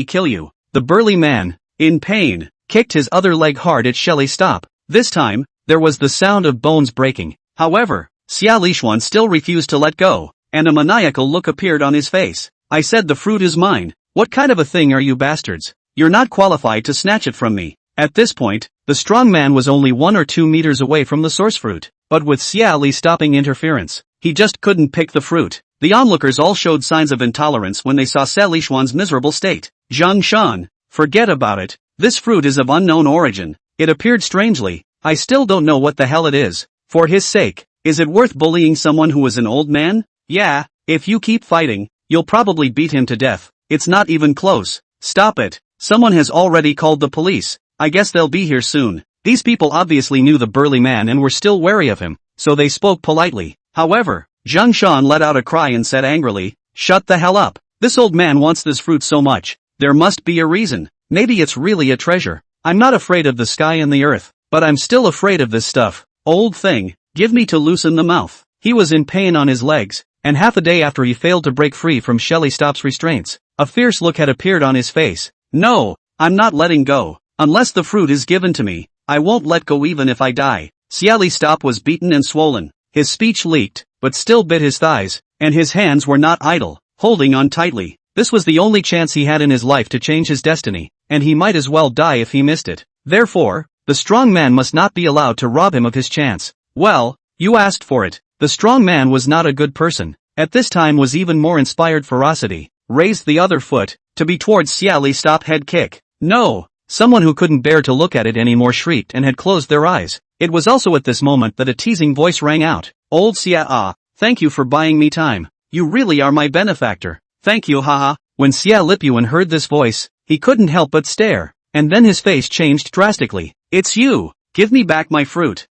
kill you. The burly man, in pain, kicked his other leg hard at Shelly Stop. This time, there was the sound of bones breaking. However, Xia Lishuan still refused to let go, and a maniacal look appeared on his face. I said the fruit is mine. What kind of a thing are you bastards? You're not qualified to snatch it from me. At this point, the strong man was only 1 or 2 meters away from the source fruit, but with Xia Li stopping interference, he just couldn't pick the fruit. The onlookers all showed signs of intolerance when they saw Xia Lishuan's miserable state. Zhang Shan, forget about it. This fruit is of unknown origin. It appeared strangely. I still don't know what the hell it is. For his sake, is it worth bullying someone who is an old man? Yeah, if you keep fighting, you'll probably beat him to death. It's not even close. Stop it. Someone has already called the police. I guess they'll be here soon. These people obviously knew the burly man and were still wary of him, so they spoke politely. However, Zhang Shan let out a cry and said angrily, "Shut the hell up. This old man wants this fruit so much. There must be a reason. Maybe it's really a treasure. I'm not afraid of the sky and the earth, but I'm still afraid of this stuff. Old thing, give me to loosen the mouth." He was in pain on his legs, and half a day after he failed to break free from Shelly Stop's restraints, a fierce look had appeared on his face. "No, I'm not letting go. Unless the fruit is given to me, I won't let go even if I die." Xiali Stop was beaten and swollen. His speech leaked, but still bit his thighs, and his hands were not idle, holding on tightly. This was the only chance he had in his life to change his destiny, and he might as well die if he missed it. Therefore, the strong man must not be allowed to rob him of his chance. Well, you asked for it. The strong man was not a good person. At this time was even more inspired ferocity. Raised the other foot, to be towards Xiali Stop head kick. No! Someone who couldn't bear to look at it anymore shrieked and had closed their eyes. It was also at this moment that a teasing voice rang out. "Old Xia, thank you for buying me time. You really are my benefactor. Thank you, haha." When Xia Lipuan heard this voice, he couldn't help but stare, and then his face changed drastically. "It's you! Give me back my fruit."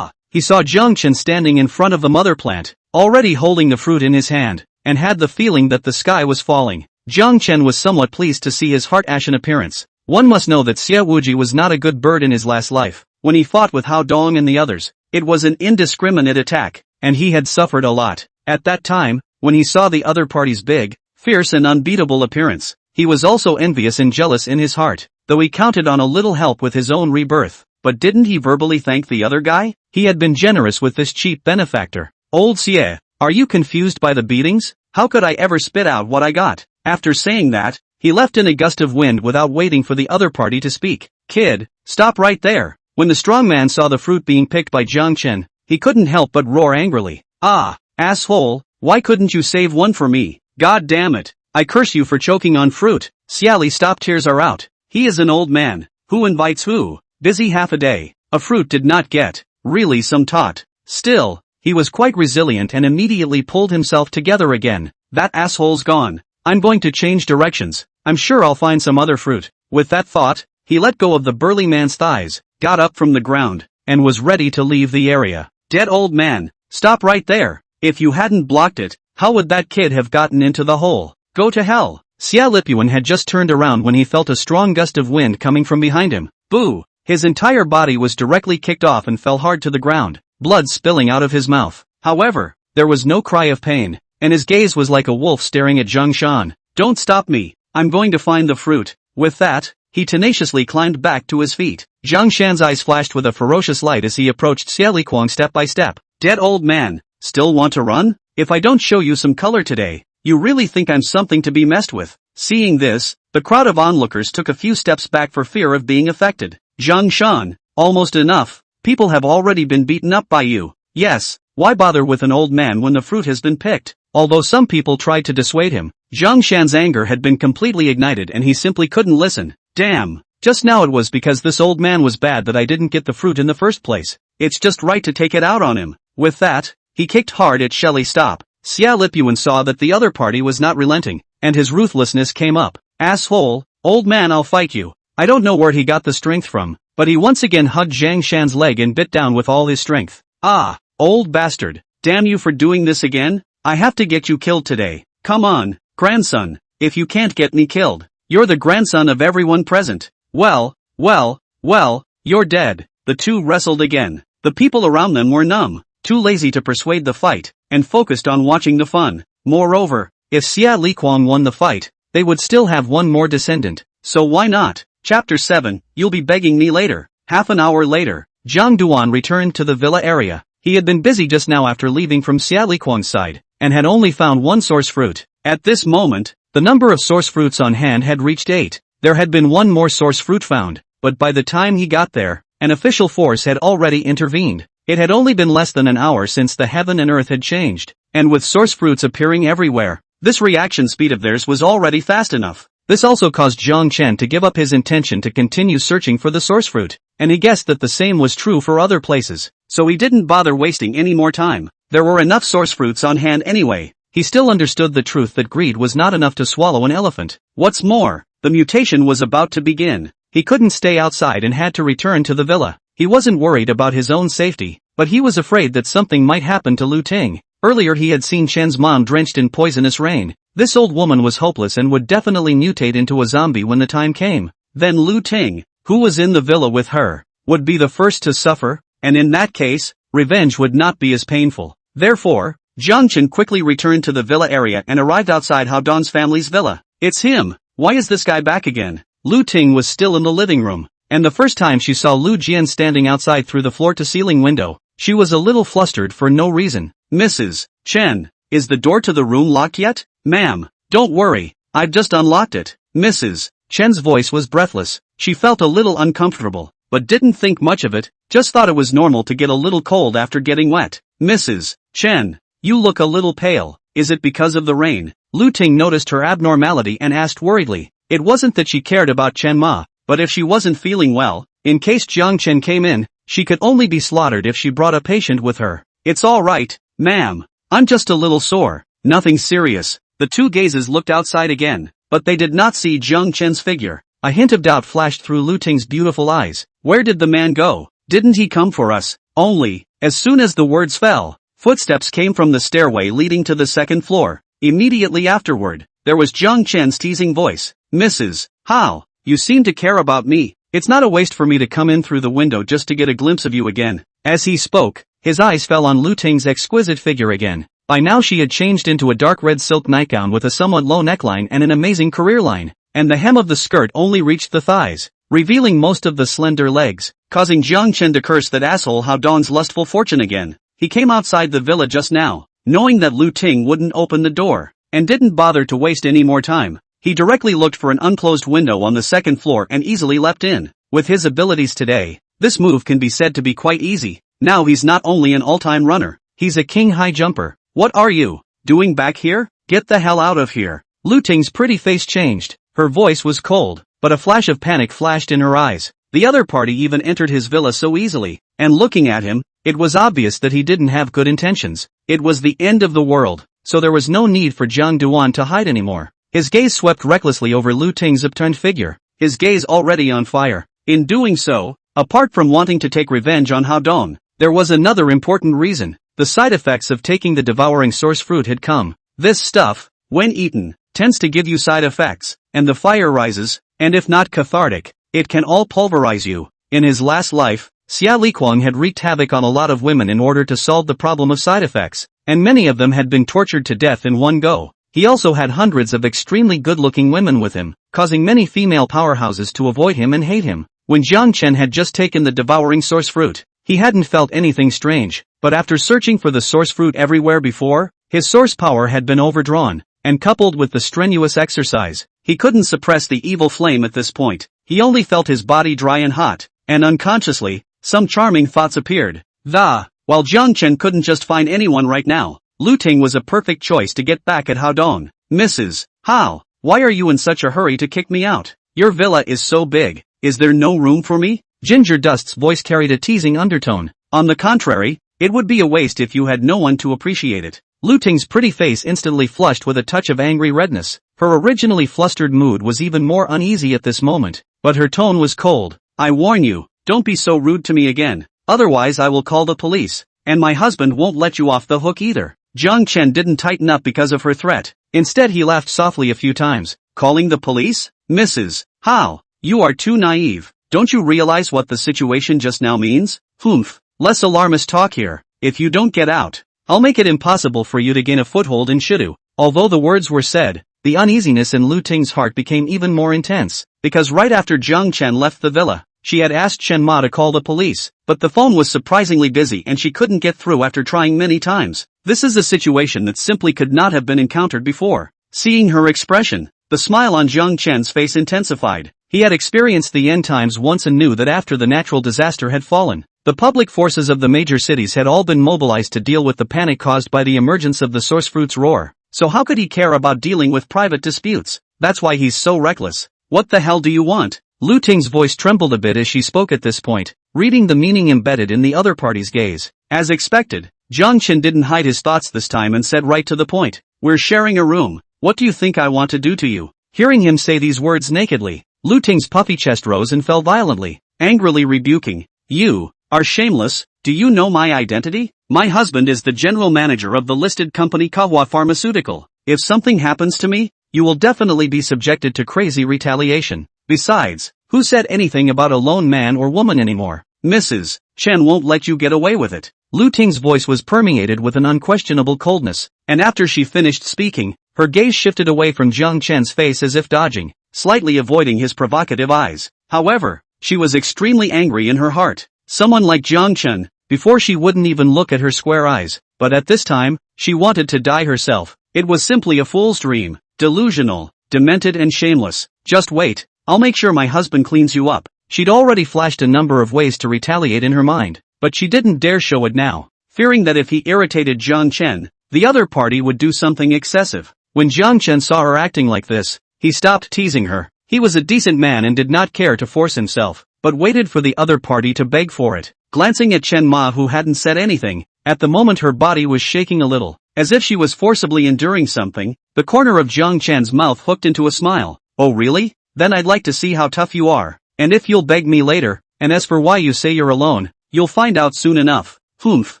He saw Jiang Chen standing in front of the mother plant, already holding the fruit in his hand, and had the feeling that the sky was falling. Jiang Chen was somewhat pleased to see his heart-ashen appearance. One must know that Xia Wuji was not a good bird in his last life. When he fought with Hao Dong and the others, it was an indiscriminate attack, and he had suffered a lot. At that time, when he saw the other party's big, fierce and unbeatable appearance, he was also envious and jealous in his heart, though he counted on a little help with his own rebirth. But didn't he verbally thank the other guy? He had been generous with this cheap benefactor. "Old Xie, are you confused by the beatings? How could I ever spit out what I got?" After saying that, he left in a gust of wind without waiting for the other party to speak. "Kid, stop right there." When the strong man saw the fruit being picked by Jiang Chen, he couldn't help but roar angrily. Asshole, why couldn't you save one for me? God damn it, I curse you for choking on fruit." Xiali Stop, tears are out. He is an old man. Who invites who? Busy half a day. A fruit did not get. Really some tot. Still, he was quite resilient and immediately pulled himself together again. "That asshole's gone. I'm going to change directions. I'm sure I'll find some other fruit." With that thought, he let go of the burly man's thighs, got up from the ground, and was ready to leave the area. "Dead old man, stop right there. If you hadn't blocked it, how would that kid have gotten into the hole? Go to hell." Xia Lipuan had just turned around when he felt a strong gust of wind coming from behind him. Boo! His entire body was directly kicked off and fell hard to the ground, blood spilling out of his mouth. However, there was no cry of pain, and his gaze was like a wolf staring at Zhang Shan. Don't stop me, I'm going to find the fruit. With that, he tenaciously climbed back to his feet. Zhang Shan's eyes flashed with a ferocious light as he approached Xia Liquang step by step. Dead old man, still want to run? If I don't show you some color today, you really think I'm something to be messed with? Seeing this, the crowd of onlookers took a few steps back for fear of being affected. Zhang Shan, almost enough, people have already been beaten up by you. Yes, why bother with an old man when the fruit has been picked? Although some people tried to dissuade him, Zhang Shan's anger had been completely ignited and he simply couldn't listen. Damn, just now it was because this old man was bad that I didn't get the fruit in the first place. It's just right to take it out on him. With that, he kicked hard at Shelly. Stop. Xia Lipuan saw that the other party was not relenting, and his ruthlessness came up. Asshole, old man, I'll fight you. I don't know where he got the strength from, but he once again hugged Zhang Shan's leg and bit down with all his strength. Ah, old bastard, damn you for doing this again? I have to get you killed today. Come on, grandson, if you can't get me killed, you're the grandson of everyone present. Well, you're dead. The two wrestled again. The people around them were numb, too lazy to persuade the fight, and focused on watching the fun. Moreover, if Xia Liquang won the fight, they would still have one more descendant, so why not? Chapter 7, You'll be begging me later. Half an hour later, Zhang Duan returned to the villa area. He had been busy just now after leaving from Xia Liquang's side, and had only found one source fruit. At this moment, the number of source fruits on hand had reached 8. There had been one more source fruit found, but by the time he got there, an official force had already intervened. It had only been less than an hour since the heaven and earth had changed, and with source fruits appearing everywhere, this reaction speed of theirs was already fast enough. This also caused Zhang Chen to give up his intention to continue searching for the source fruit, and he guessed that the same was true for other places, so he didn't bother wasting any more time. There were enough source fruits on hand anyway. He still understood the truth that greed was not enough to swallow an elephant. What's more, the mutation was about to begin. He couldn't stay outside and had to return to the villa. He wasn't worried about his own safety, but he was afraid that something might happen to Lu Ting. Earlier he had seen Chen's mom drenched in poisonous rain. This old woman was hopeless and would definitely mutate into a zombie when the time came. Then Lu Ting, who was in the villa with her, would be the first to suffer, and in that case, revenge would not be as painful. Therefore, Zhang Chen quickly returned to the villa area and arrived outside Hao Dong's family's villa. It's him. Why is this guy back again? Lu Ting was still in the living room, and the first time she saw Lu Jian standing outside through the floor-to-ceiling window, she was a little flustered for no reason. Mrs. Chen, is the door to the room locked yet? Ma'am, don't worry, I've just unlocked it. Mrs. Chen's voice was breathless. She felt a little uncomfortable, but didn't think much of it, just thought it was normal to get a little cold after getting wet. Mrs. Chen, you look a little pale. Is it because of the rain? Lu Ting noticed her abnormality and asked worriedly. It wasn't that she cared about Chen Ma, but if she wasn't feeling well, in case Zhang Chen came in, she could only be slaughtered if she brought a patient with her. It's all right, ma'am. I'm just a little sore. Nothing serious. The two gazes looked outside again, but they did not see Zhang Chen's figure. A hint of doubt flashed through Lu Ting's beautiful eyes. Where did the man go? Didn't he come for us? Only, as soon as the words fell, footsteps came from the stairway leading to the second floor. Immediately afterward, there was Zhang Chen's teasing voice. Mrs. Hao, you seem to care about me. It's not a waste for me to come in through the window just to get a glimpse of you again. As he spoke, his eyes fell on Lu Ting's exquisite figure again. By now she had changed into a dark red silk nightgown with a somewhat low neckline and an amazing career line, and the hem of the skirt only reached the thighs, revealing most of the slender legs, causing Zhang Chen to curse that asshole Hao Dong's lustful fortune again. He came outside the villa just now, knowing that Lu Ting wouldn't open the door, and didn't bother to waste any more time. He directly looked for an unclosed window on the second floor and easily leapt in. With his abilities today, this move can be said to be quite easy. Now he's not only an all-time runner, he's a king high jumper. What are you doing back here? Get the hell out of here. Lu Ting's pretty face changed. Her voice was cold, but a flash of panic flashed in her eyes. The other party even entered his villa so easily, and looking at him, it was obvious that he didn't have good intentions. It was the end of the world, so there was no need for Zhang Duan to hide anymore. His gaze swept recklessly over Lu Ting's upturned figure, his gaze already on fire. In doing so, apart from wanting to take revenge on Hao Dong, there was another important reason. The side effects of taking the devouring source fruit had come. This stuff, when eaten, tends to give you side effects, and the fire rises, and if not cathartic, it can all pulverize you. In his last life, Xia Liquang had wreaked havoc on a lot of women in order to solve the problem of side effects, and many of them had been tortured to death in one go. He also had hundreds of extremely good-looking women with him, causing many female powerhouses to avoid him and hate him. When Jiang Chen had just taken the devouring source fruit, he hadn't felt anything strange, but after searching for the source fruit everywhere before, his source power had been overdrawn, and coupled with the strenuous exercise, he couldn't suppress the evil flame at this point. He only felt his body dry and hot, and unconsciously, some charming thoughts appeared. While Jiang Chen couldn't just find anyone right now, Lu Ting was a perfect choice to get back at Hao Dong. Mrs. Hao, why are you in such a hurry to kick me out? Your villa is so big, is there no room for me? Ginger Dust's voice carried a teasing undertone. On the contrary, it would be a waste if you had no one to appreciate it. Lu Ting's pretty face instantly flushed with a touch of angry redness. Her originally flustered mood was even more uneasy at this moment, but her tone was cold. I warn you, don't be so rude to me again, otherwise I will call the police, and my husband won't let you off the hook either. Jiang Chen didn't tighten up because of her threat. Instead he laughed softly a few times. Calling the police? Mrs. Hao, you are too naive. Don't you realize what the situation just now means? Humph, less alarmist talk here. If you don't get out, I'll make it impossible for you to gain a foothold in Shidu. Although the words were said, the uneasiness in Lu Ting's heart became even more intense, because right after Jiang Chen left the villa, she had asked Chen Ma to call the police, but the phone was surprisingly busy and she couldn't get through after trying many times. This is a situation that simply could not have been encountered before. Seeing her expression, the smile on Jiang Chen's face intensified. He had experienced the end times once and knew that after the natural disaster had fallen, the public forces of the major cities had all been mobilized to deal with the panic caused by the emergence of the source fruit's roar. So how could he care about dealing with private disputes? That's why he's so reckless. What the hell do you want? Lu Ting's voice trembled a bit as she spoke at this point, reading the meaning embedded in the other party's gaze. As expected, Jiang Chen didn't hide his thoughts this time and said right to the point. We're sharing a room. What do you think I want to do to you? Hearing him say these words nakedly, Lu Ting's puffy chest rose and fell violently, angrily rebuking. You are shameless. Do you know my identity? My husband is the general manager of the listed company Kahua Pharmaceutical. If something happens to me, you will definitely be subjected to crazy retaliation. Besides, who said anything about a lone man or woman anymore? Mrs. Chen won't let you get away with it. Lu Ting's voice was permeated with an unquestionable coldness, and after she finished speaking, her gaze shifted away from Jiang Chen's face as if dodging, slightly avoiding his provocative eyes. However, she was extremely angry in her heart. Someone like Jiang Chen, before she wouldn't even look at her square eyes, but at this time, she wanted to die herself. It was simply a fool's dream, delusional, demented and shameless. Just wait, I'll make sure my husband cleans you up. She'd already flashed a number of ways to retaliate in her mind, but she didn't dare show it now, fearing that if he irritated Jiang Chen, the other party would do something excessive. When Jiang Chen saw her acting like this, he stopped teasing her. He was a decent man and did not care to force himself, but waited for the other party to beg for it. Glancing at Chen Ma, who hadn't said anything, at the moment her body was shaking a little, as if she was forcibly enduring something. The corner of Jiang Chen's mouth hooked into a smile. Oh really? Then I'd like to see how tough you are, and if you'll beg me later, and as for why you say you're alone, you'll find out soon enough. Humph,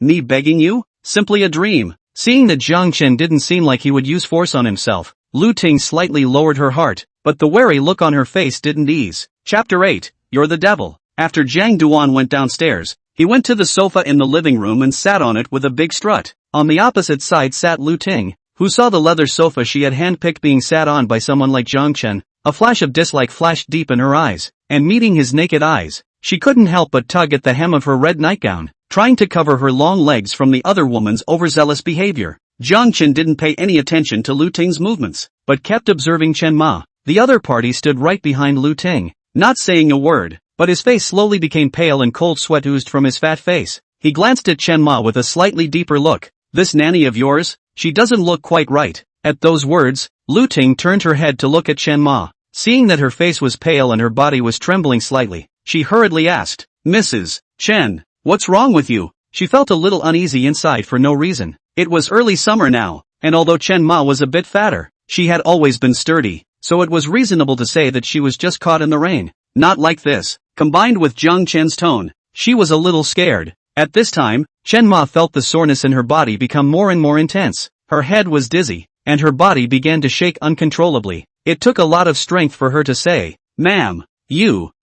me begging you? Simply a dream. Seeing that Jiang Chen didn't seem like he would use force on himself, Lu Ting slightly lowered her heart, but the wary look on her face didn't ease. Chapter 8, You're the Devil. After Zhang Duan went downstairs, he went to the sofa in the living room and sat on it with a big strut. On the opposite side sat Lu Ting, who saw the leather sofa she had handpicked being sat on by someone like Jiang Chen. A flash of dislike flashed deep in her eyes, and meeting his naked eyes, she couldn't help but tug at the hem of her red nightgown, trying to cover her long legs from the other woman's overzealous behavior. Jiang Chen didn't pay any attention to Lu Ting's movements, but kept observing Chen Ma. The other party stood right behind Lu Ting, not saying a word, but his face slowly became pale and cold sweat oozed from his fat face. He glanced at Chen Ma with a slightly deeper look. This nanny of yours? She doesn't look quite right. At those words, Lu Ting turned her head to look at Chen Ma. Seeing that her face was pale and her body was trembling slightly, she hurriedly asked, Mrs. Chen, what's wrong with you? She felt a little uneasy inside for no reason. It was early summer now, and although Chen Ma was a bit fatter, she had always been sturdy, so it was reasonable to say that she was just caught in the rain. Not like this. Combined with Jiang Chen's tone, she was a little scared. At this time, Chen Ma felt the soreness in her body become more and more intense. Her head was dizzy, and her body began to shake uncontrollably. It took a lot of strength for her to say, Ma'am,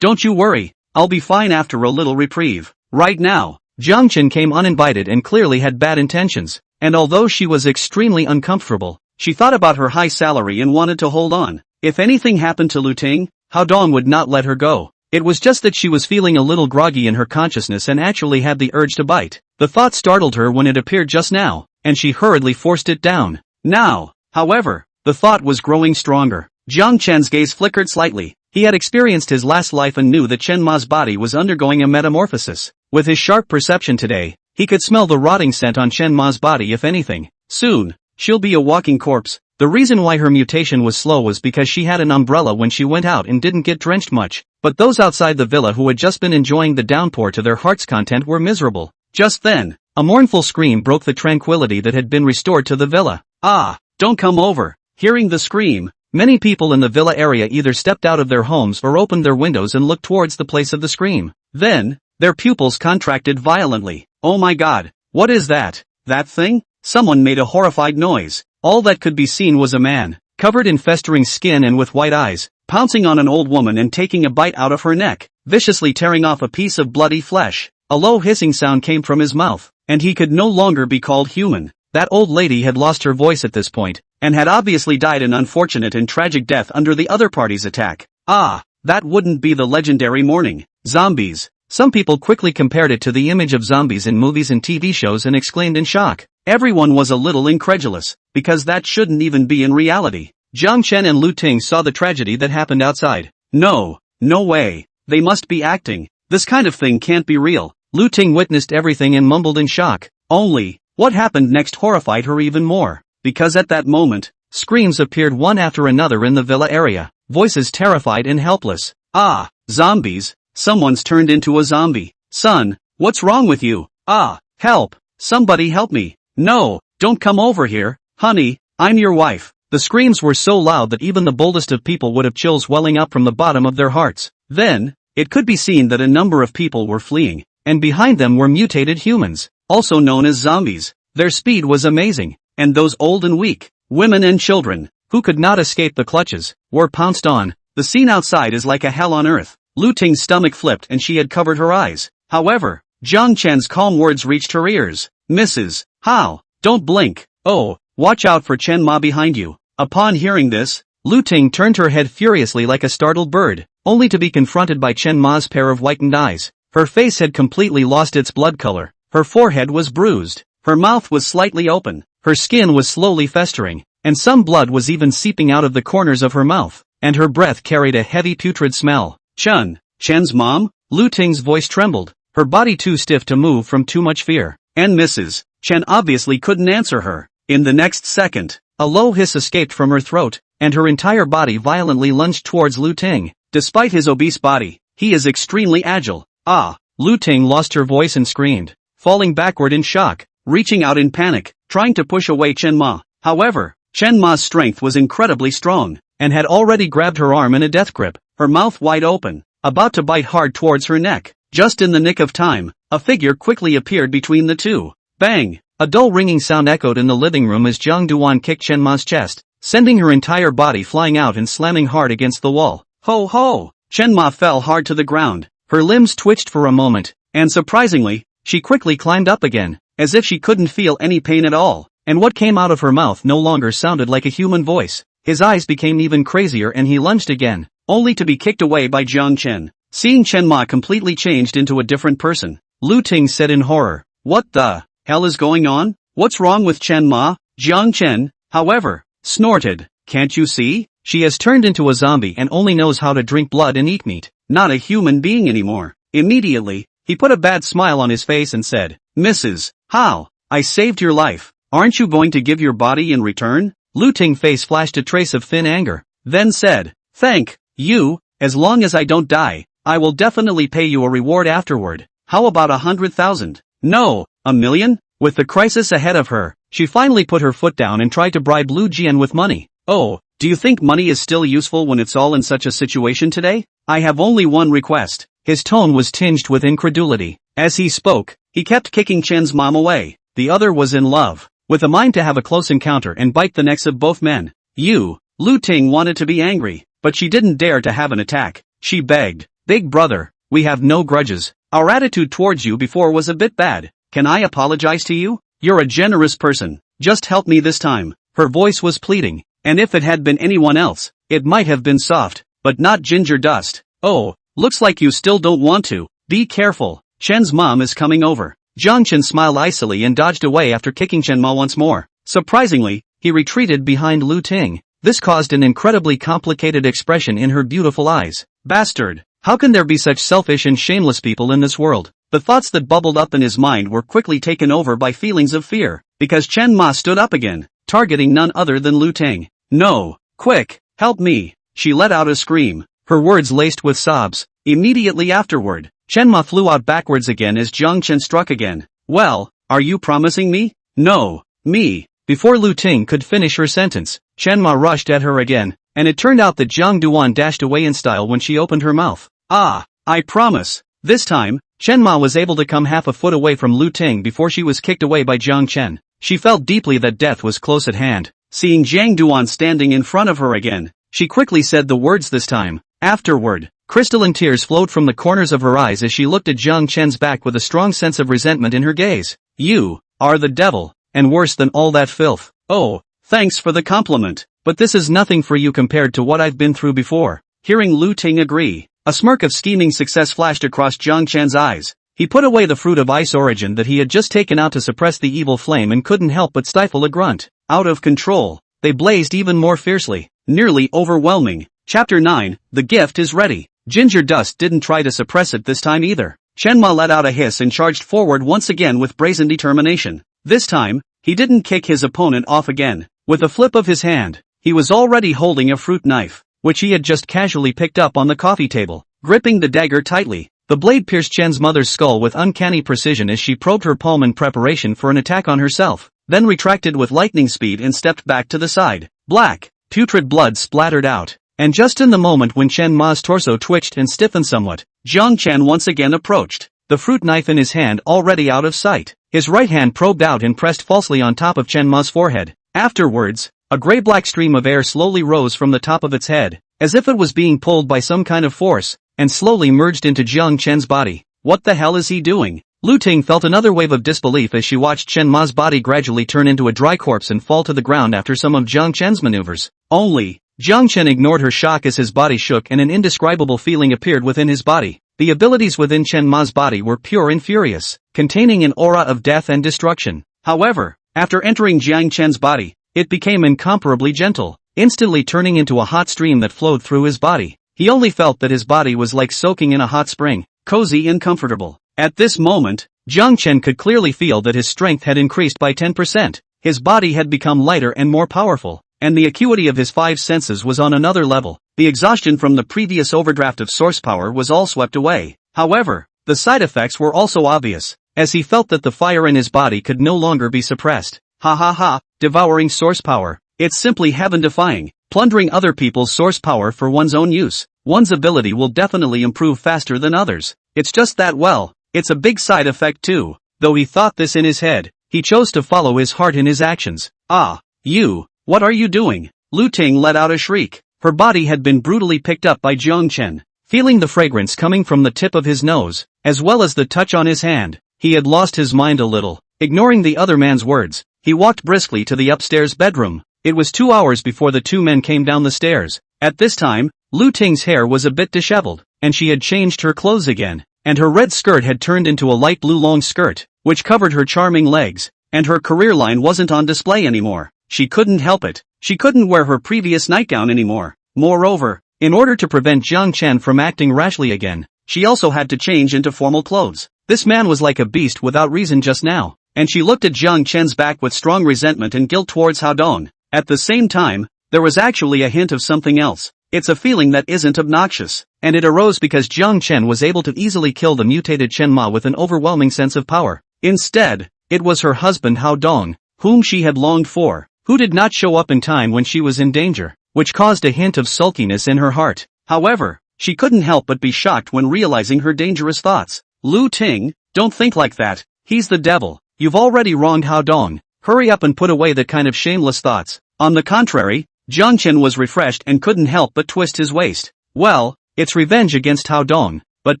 don't you worry, I'll be fine after a little reprieve. Right now, Jiang Chen came uninvited and clearly had bad intentions, and although she was extremely uncomfortable, She thought about her high salary and wanted to hold on. If anything happened to Lu Ting, Hao Dong would not let her go. It was just that she was feeling a little groggy in her consciousness and actually had the urge to bite. The thought startled her when it appeared just now, and she hurriedly forced it down. Now, however, the thought was growing stronger. Jiang Chen's gaze flickered slightly. He had experienced his last life and knew that Chen Ma's body was undergoing a metamorphosis. With his sharp perception today, he could smell the rotting scent on Chen Ma's body. If anything, soon, she'll be a walking corpse. The reason why her mutation was slow was because she had an umbrella when she went out and didn't get drenched much. But those outside the villa who had just been enjoying the downpour to their heart's content were miserable. Just then, a mournful scream broke the tranquility that had been restored to the villa. "Ah, don't come over!" Hearing the scream, many people in the villa area either stepped out of their homes or opened their windows and looked towards the place of the scream. Then, their pupils contracted violently. "Oh my god, what is that? That thing?" Someone made a horrified noise. All that could be seen was a man, covered in festering skin and with white eyes, pouncing on an old woman and taking a bite out of her neck, viciously tearing off a piece of bloody flesh. A low hissing sound came from his mouth, and he could no longer be called human. That old lady had lost her voice at this point, and had obviously died an unfortunate and tragic death under the other party's attack. Ah, that wouldn't be the legendary morning. Zombies. Some people quickly compared it to the image of zombies in movies and TV shows and exclaimed in shock. Everyone was a little incredulous, because that shouldn't even be in reality. Jiang Chen and Lu Ting saw the tragedy that happened outside. No way. They must be acting. This kind of thing can't be real. Lu Ting witnessed everything and mumbled in shock. Only, what happened next horrified her even more. Because at that moment, screams appeared one after another in the villa area. Voices terrified and helpless. "Ah, zombies. Someone's turned into a zombie. Son, what's wrong with you? Ah, help. Somebody help me. No, don't come over here. Honey, I'm your wife." The screams were so loud that even the boldest of people would have chills welling up from the bottom of their hearts. Then, it could be seen that a number of people were fleeing, and behind them were mutated humans, also known as zombies. Their speed was amazing, and those old and weak, women and children, who could not escape the clutches, were pounced on. The scene outside is like a hell on earth. Lu Ting's stomach flipped and she had covered her eyes. However, Jiang Chen's calm words reached her ears. "Mrs. Hao, don't blink. Oh, watch out for Chen Ma behind you." Upon hearing this, Lu Ting turned her head furiously like a startled bird, only to be confronted by Chen Ma's pair of whitened eyes. Her face had completely lost its blood color. Her forehead was bruised. Her mouth was slightly open. Her skin was slowly festering, and some blood was even seeping out of the corners of her mouth, and her breath carried a heavy putrid smell. Chen's mom? Lu Ting's voice trembled, her body too stiff to move from too much fear. And Mrs. Chen obviously couldn't answer her. In the next second, a low hiss escaped from her throat, and her entire body violently lunged towards Lu Ting. Despite his obese body, he is extremely agile. Ah! Lu Ting lost her voice and screamed, falling backward in shock, reaching out in panic, trying to push away Chen Ma. However, Chen Ma's strength was incredibly strong, and had already grabbed her arm in a death grip, her mouth wide open, about to bite hard towards her neck. Just in the nick of time, a figure quickly appeared between the two. Bang! A dull ringing sound echoed in the living room as Jiang Duan kicked Chen Ma's chest, sending her entire body flying out and slamming hard against the wall. Ho ho! Chen Ma fell hard to the ground. Her limbs twitched for a moment, and surprisingly, she quickly climbed up again, as if she couldn't feel any pain at all, and what came out of her mouth no longer sounded like a human voice. His eyes became even crazier and he lunged again, only to be kicked away by Jiang Chen. Seeing Chen Ma completely changed into a different person, Lu Ting said in horror, "What the hell is going on? What's wrong with Chen Ma?" Jiang Chen, however, snorted, "Can't you see? She has turned into a zombie and only knows how to drink blood and eat meat, not a human being anymore." Immediately, he put a bad smile on his face and said, "Mrs. Hao, I saved your life. Aren't you going to give your body in return?" Lu Ting's face flashed a trace of thin anger, then said, "Thank you, as long as I don't die, I will definitely pay you a reward afterward. How about 100,000? No, 1,000,000? With the crisis ahead of her, she finally put her foot down and tried to bribe Lu Jian with money. "Oh, do you think money is still useful when it's all in such a situation today? I have only one request." His tone was tinged with incredulity. As he spoke, he kept kicking Chen's mom away. The other was in love, with a mind to have a close encounter and bite the necks of both men. Lu Ting wanted to be angry, but she didn't dare to have an attack. She begged, "Big brother, we have no grudges. Our attitude towards you before was a bit bad. Can I apologize to you? You're a generous person. Just help me this time." Her voice was pleading, and if it had been anyone else, it might have been soft, but not ginger dust. Oh, looks like you still don't want to. Be careful, Chen's mom is coming over. Jiang Chen smiled icily and dodged away after kicking Chen Ma once more. Surprisingly, he retreated behind Lu Ting. This caused an incredibly complicated expression in her beautiful eyes. Bastard! How can there be such selfish and shameless people in this world? The thoughts that bubbled up in his mind were quickly taken over by feelings of fear, because Chen Ma stood up again, targeting none other than Lu Ting. No! Quick! Help me! She let out a scream, her words laced with sobs. Immediately afterward, Chen Ma flew out backwards again as Jiang Chen struck again. Well, are you promising me? No, me. Before Lu Ting could finish her sentence, Chen Ma rushed at her again, and it turned out that Jiang Duan dashed away in style when she opened her mouth. Ah, I promise. This time, Chen Ma was able to come half a foot away from Lu Ting before she was kicked away by Jiang Chen. She felt deeply that death was close at hand. Seeing Jiang Duan standing in front of her again, she quickly said the words this time. Afterward, crystalline tears flowed from the corners of her eyes as she looked at Jiang Chen's back with a strong sense of resentment in her gaze. You are the devil, and worse than all that filth. Oh, thanks for the compliment, but this is nothing for you compared to what I've been through before. Hearing Lu Ting agree, a smirk of scheming success flashed across Jiang Chen's eyes. He put away the fruit of ice origin that he had just taken out to suppress the evil flame and couldn't help but stifle a grunt. Out of control, they blazed even more fiercely, nearly overwhelming. Chapter 9, The Gift is Ready. Ginger Dust didn't try to suppress it this time either. Chen Ma let out a hiss and charged forward once again with brazen determination. This time, he didn't kick his opponent off again. With a flip of his hand, he was already holding a fruit knife, which he had just casually picked up on the coffee table. Gripping the dagger tightly, the blade pierced Chen's mother's skull with uncanny precision as she probed her palm in preparation for an attack on herself, then retracted with lightning speed and stepped back to the side. Black, putrid blood splattered out. And just in the moment when Chen Ma's torso twitched and stiffened somewhat, Jiang Chen once again approached, the fruit knife in his hand already out of sight. His right hand probed out and pressed falsely on top of Chen Ma's forehead. Afterwards, a gray-black stream of air slowly rose from the top of its head, as if it was being pulled by some kind of force, and slowly merged into Jiang Chen's body. What the hell is he doing? Lu Ting felt another wave of disbelief as she watched Chen Ma's body gradually turn into a dry corpse and fall to the ground after some of Jiang Chen's maneuvers. Only, Jiang Chen ignored her shock as his body shook and an indescribable feeling appeared within his body. The abilities within Chen Ma's body were pure and furious, containing an aura of death and destruction. However, after entering Jiang Chen's body, it became incomparably gentle, instantly turning into a hot stream that flowed through his body. He only felt that his body was like soaking in a hot spring, cozy and comfortable. At this moment, Jiang Chen could clearly feel that his strength had increased by 10%. His body had become lighter and more powerful, and the acuity of his five senses was on another level. The exhaustion from the previous overdraft of source power was all swept away. However, the side effects were also obvious, as he felt that the fire in his body could no longer be suppressed. Ha ha ha, devouring source power. It's simply heaven-defying. Plundering other people's source power for one's own use. One's ability will definitely improve faster than others. It's just that well, it's a big side effect too. Though he thought this in his head, he chose to follow his heart in his actions. Ah, you, what are you doing? Lu Ting let out a shriek. Her body had been brutally picked up by Jiang Chen. Feeling the fragrance coming from the tip of his nose, as well as the touch on his hand, he had lost his mind a little. Ignoring the other man's words, he walked briskly to the upstairs bedroom. It was 2 hours before the two men came down the stairs. At this time, Lu Ting's hair was a bit disheveled, and she had changed her clothes again, and her red skirt had turned into a light blue long skirt, which covered her charming legs, and her career line wasn't on display anymore. She couldn't help it. She couldn't wear her previous nightgown anymore. Moreover, in order to prevent Jiang Chen from acting rashly again, she also had to change into formal clothes. This man was like a beast without reason just now, and she looked at Jiang Chen's back with strong resentment and guilt towards Hao Dong. At the same time, there was actually a hint of something else. It's a feeling that isn't obnoxious, and it arose because Jiang Chen was able to easily kill the mutated Chen Ma with an overwhelming sense of power. Instead, it was her husband Hao Dong, whom she had longed for, who did not show up in time when she was in danger, which caused a hint of sulkiness in her heart. However, she couldn't help but be shocked when realizing her dangerous thoughts. Lu Ting, don't think like that. He's the devil. You've already wronged Hao Dong. Hurry up and put away that kind of shameless thoughts. On the contrary, Jiang Chen was refreshed and couldn't help but twist his waist. Well, it's revenge against Hao Dong, but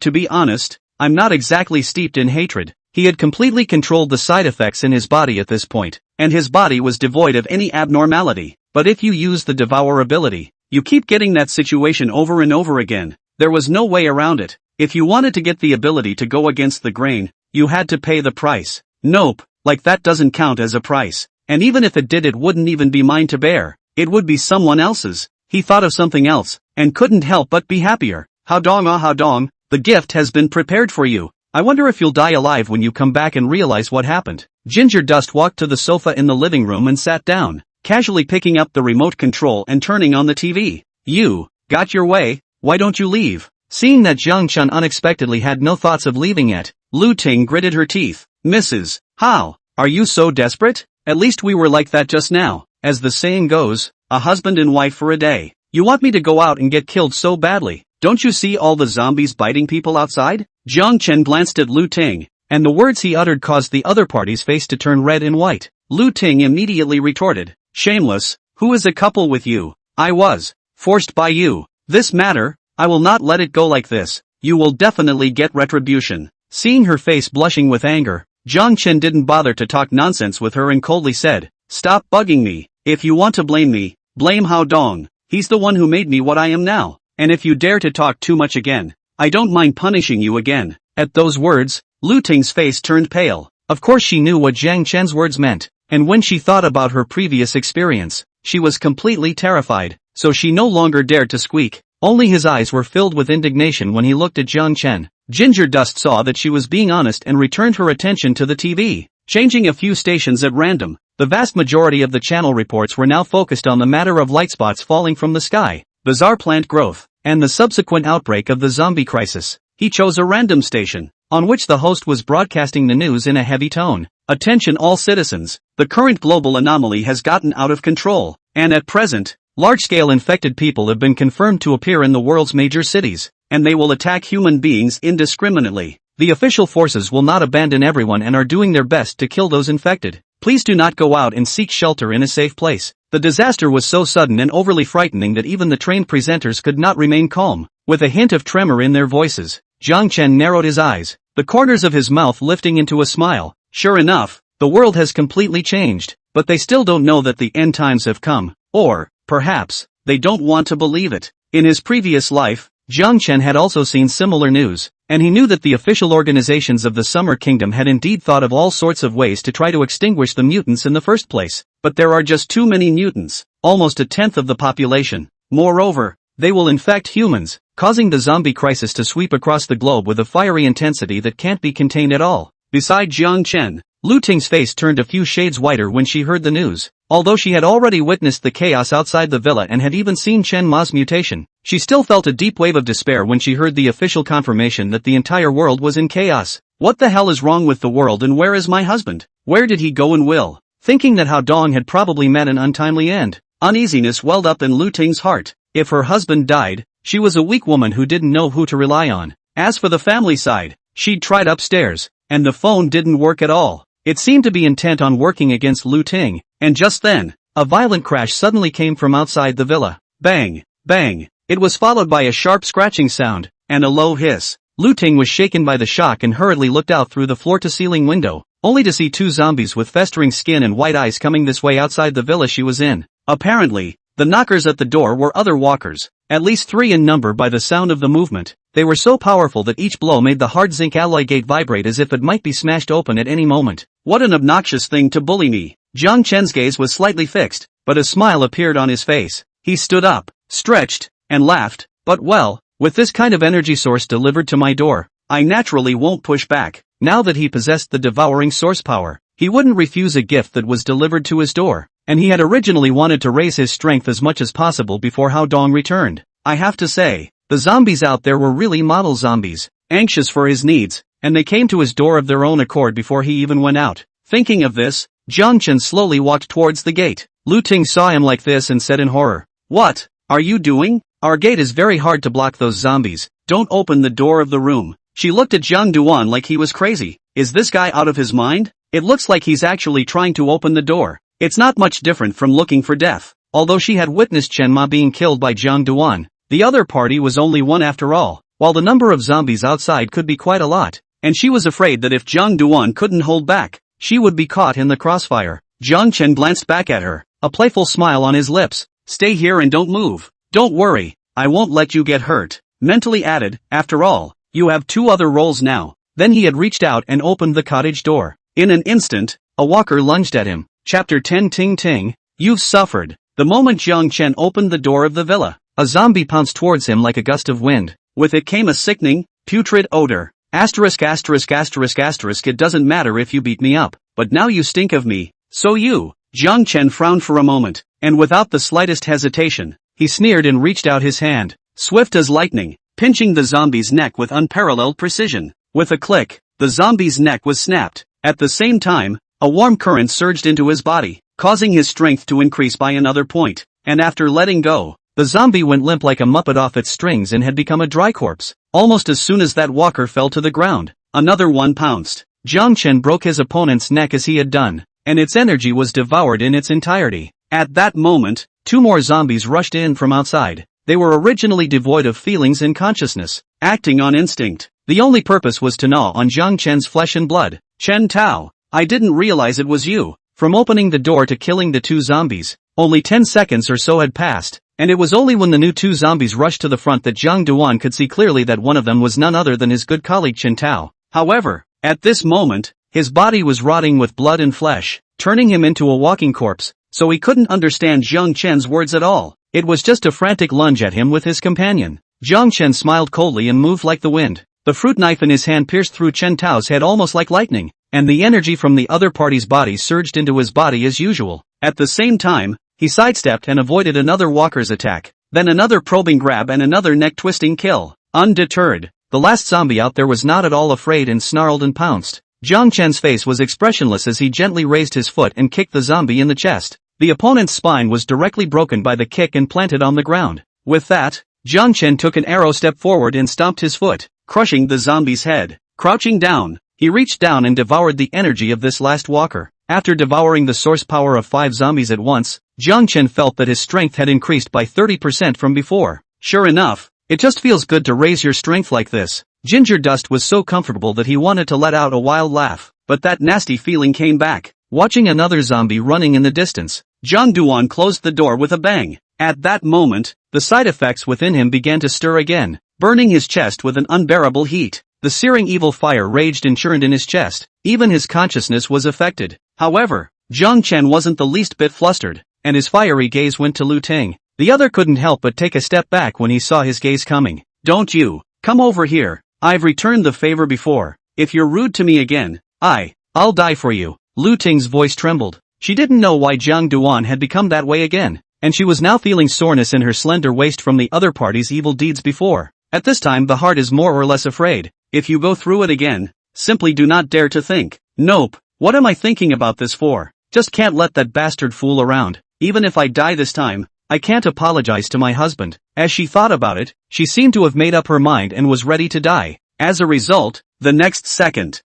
to be honest, I'm not exactly steeped in hatred. He had completely controlled the side effects in his body at this point, and his body was devoid of any abnormality. But if you use the devour ability, you keep getting that situation over and over again. There was no way around it. If you wanted to get the ability to go against the grain, you had to pay the price. Nope, like that doesn't count as a price. And even if it did, it wouldn't even be mine to bear. It would be someone else's. He thought of something else, and couldn't help but be happier. Hao Dong, Hao Dong, the gift has been prepared for you. I wonder if you'll die alive when you come back and realize what happened. Ginger Dust walked to the sofa in the living room and sat down, casually picking up the remote control and turning on the TV. You got your way, why don't you leave? Seeing that Jiang Chun unexpectedly had no thoughts of leaving yet, Lu Ting gritted her teeth. Mrs. How? Are you so desperate? At least we were like that just now. As the saying goes, a husband and wife for a day. You want me to go out and get killed so badly? Don't you see all the zombies biting people outside? Jiang Chen glanced at Lu Ting, and the words he uttered caused the other party's face to turn red and white. Lu Ting immediately retorted, shameless, who is a couple with you? I was forced by you. This matter, I will not let it go like this. You will definitely get retribution. Seeing her face blushing with anger, Jiang Chen didn't bother to talk nonsense with her and coldly said, stop bugging me. If you want to blame me, blame Hao Dong. He's the one who made me what I am now. And if you dare to talk too much again, I don't mind punishing you again. At those words, Lu Ting's face turned pale. Of course she knew what Jiang Chen's words meant, and when she thought about her previous experience, she was completely terrified, so she no longer dared to squeak. Only his eyes were filled with indignation when he looked at Jiang Chen. Ginger Dust saw that she was being honest and returned her attention to the TV, changing a few stations at random. The vast majority of the channel reports were now focused on the matter of light spots falling from the sky, bizarre plant growth, and the subsequent outbreak of the zombie crisis. He chose a random station, on which the host was broadcasting the news in a heavy tone. Attention all citizens, the current global anomaly has gotten out of control, and at present, large-scale infected people have been confirmed to appear in the world's major cities, and they will attack human beings indiscriminately. The official forces will not abandon everyone and are doing their best to kill those infected. Please do not go out and seek shelter in a safe place. The disaster was so sudden and overly frightening that even the trained presenters could not remain calm. With a hint of tremor in their voices, Jiang Chen narrowed his eyes, the corners of his mouth lifting into a smile. Sure enough, the world has completely changed, but they still don't know that the end times have come, or, perhaps, they don't want to believe it. In his previous life, Jiang Chen had also seen similar news, and he knew that the official organizations of the Summer Kingdom had indeed thought of all sorts of ways to try to extinguish the mutants in the first place. But there are just too many mutants, almost a tenth of the population. Moreover, they will infect humans, causing the zombie crisis to sweep across the globe with a fiery intensity that can't be contained at all. Beside Jiang Chen, Lu Ting's face turned a few shades whiter when she heard the news. Although she had already witnessed the chaos outside the villa and had even seen Chen Ma's mutation, she still felt a deep wave of despair when she heard the official confirmation that the entire world was in chaos. What the hell is wrong with the world, and where is my husband? Where did he go and will? Thinking that Hao Dong had probably met an untimely end, uneasiness welled up in Lu Ting's heart. If her husband died, she was a weak woman who didn't know who to rely on. As for the family side, she'd tried upstairs, and the phone didn't work at all. It seemed to be intent on working against Lu Ting, and just then, a violent crash suddenly came from outside the villa. Bang! Bang! It was followed by a sharp scratching sound, and a low hiss. Lu Ting was shaken by the shock and hurriedly looked out through the floor-to-ceiling window, only to see two zombies with festering skin and white eyes coming this way outside the villa she was in. Apparently, the knockers at the door were other walkers, at least 3 in number by the sound of the movement. They were so powerful that each blow made the hard zinc alloy gate vibrate as if it might be smashed open at any moment. What an obnoxious thing to bully me. Jiang Chen's gaze was slightly fixed, but a smile appeared on his face. He stood up, stretched, and laughed. But well, with this kind of energy source delivered to my door, I naturally won't push back. Now that he possessed the devouring source power, he wouldn't refuse a gift that was delivered to his door, and he had originally wanted to raise his strength as much as possible before Hao Dong returned. I have to say, the zombies out there were really model zombies, anxious for his needs, and they came to his door of their own accord before he even went out. Thinking of this, Jiang Chen slowly walked towards the gate. Lu Ting saw him like this and said in horror, "What are you doing? Our gate is very hard to block those zombies. Don't open the door of the room." She looked at Jiang Duan like he was crazy. Is this guy out of his mind? It looks like he's actually trying to open the door. It's not much different from looking for death. Although she had witnessed Chen Ma being killed by Jiang Duan, the other party was only one after all. While the number of zombies outside could be quite a lot, and she was afraid that if Jiang Duan couldn't hold back, she would be caught in the crossfire. Jiang Chen glanced back at her, a playful smile on his lips. Stay here and don't move. Don't worry, I won't let you get hurt. Mentally added, after all, you have 2 other roles now. Then he had reached out and opened the cottage door. In an instant, a walker lunged at him. Chapter 10 Ting Ting, you've suffered. The moment Jiang Chen opened the door of the villa, a zombie pounced towards him like a gust of wind. With it came a sickening, putrid odor. It doesn't matter if you beat me up, but now you stink of me. So you. Jiang Chen frowned for a moment, and without the slightest hesitation, he sneered and reached out his hand, swift as lightning, pinching the zombie's neck with unparalleled precision. With a click, the zombie's neck was snapped. At the same time, a warm current surged into his body, causing his strength to increase by another point, and after letting go, the zombie went limp like a muppet off its strings and had become a dry corpse. Almost as soon as that walker fell to the ground, another one pounced. Jiang Chen broke his opponent's neck as he had done, and its energy was devoured in its entirety. At that moment, 2 more zombies rushed in from outside. They were originally devoid of feelings and consciousness, acting on instinct. The only purpose was to gnaw on Jiang Chen's flesh and blood. Chen Tao, I didn't realize it was you. From opening the door to killing the 2 zombies, only 10 seconds or so had passed, and it was only when the new 2 zombies rushed to the front that Jiang Duan could see clearly that one of them was none other than his good colleague Chen Tao. However, at this moment, his body was rotting with blood and flesh, turning him into a walking corpse, so he couldn't understand Jiang Chen's words at all. It was just a frantic lunge at him with his companion. Jiang Chen smiled coldly and moved like the wind. The fruit knife in his hand pierced through Chen Tao's head almost like lightning, and the energy from the other party's body surged into his body as usual. At the same time, he sidestepped and avoided another walker's attack, then another probing grab and another neck-twisting kill. Undeterred, the last zombie out there was not at all afraid and snarled and pounced. Jiang Chen's face was expressionless as he gently raised his foot and kicked the zombie in the chest. The opponent's spine was directly broken by the kick and planted on the ground. With that, Jiang Chen took an arrow step forward and stomped his foot, crushing the zombie's head. Crouching down, he reached down and devoured the energy of this last walker. After devouring the source power of 5 zombies at once, Jiang Chen felt that his strength had increased by 30% from before. Sure enough, it just feels good to raise your strength like this. Ginger Dust was so comfortable that he wanted to let out a wild laugh, but that nasty feeling came back. Watching another zombie running in the distance, Jiang Duan closed the door with a bang. At that moment, the side effects within him began to stir again, burning his chest with an unbearable heat. The searing evil fire raged and churned in his chest. Even his consciousness was affected. However, Jiang Chen wasn't the least bit flustered, and his fiery gaze went to Lu Ting. The other couldn't help but take a step back when he saw his gaze coming. Don't you, come over here. I've returned the favor before. If you're rude to me again, I'll die for you. Lu Ting's voice trembled. She didn't know why Jiang Duan had become that way again, and she was now feeling soreness in her slender waist from the other party's evil deeds before. At this time the heart is more or less afraid. If you go through it again, simply do not dare to think, nope, what am I thinking about this for? Just can't let that bastard fool around. Even if I die this time, I can't apologize to my husband. As she thought about it, she seemed to have made up her mind and was ready to die. As a result, the next second,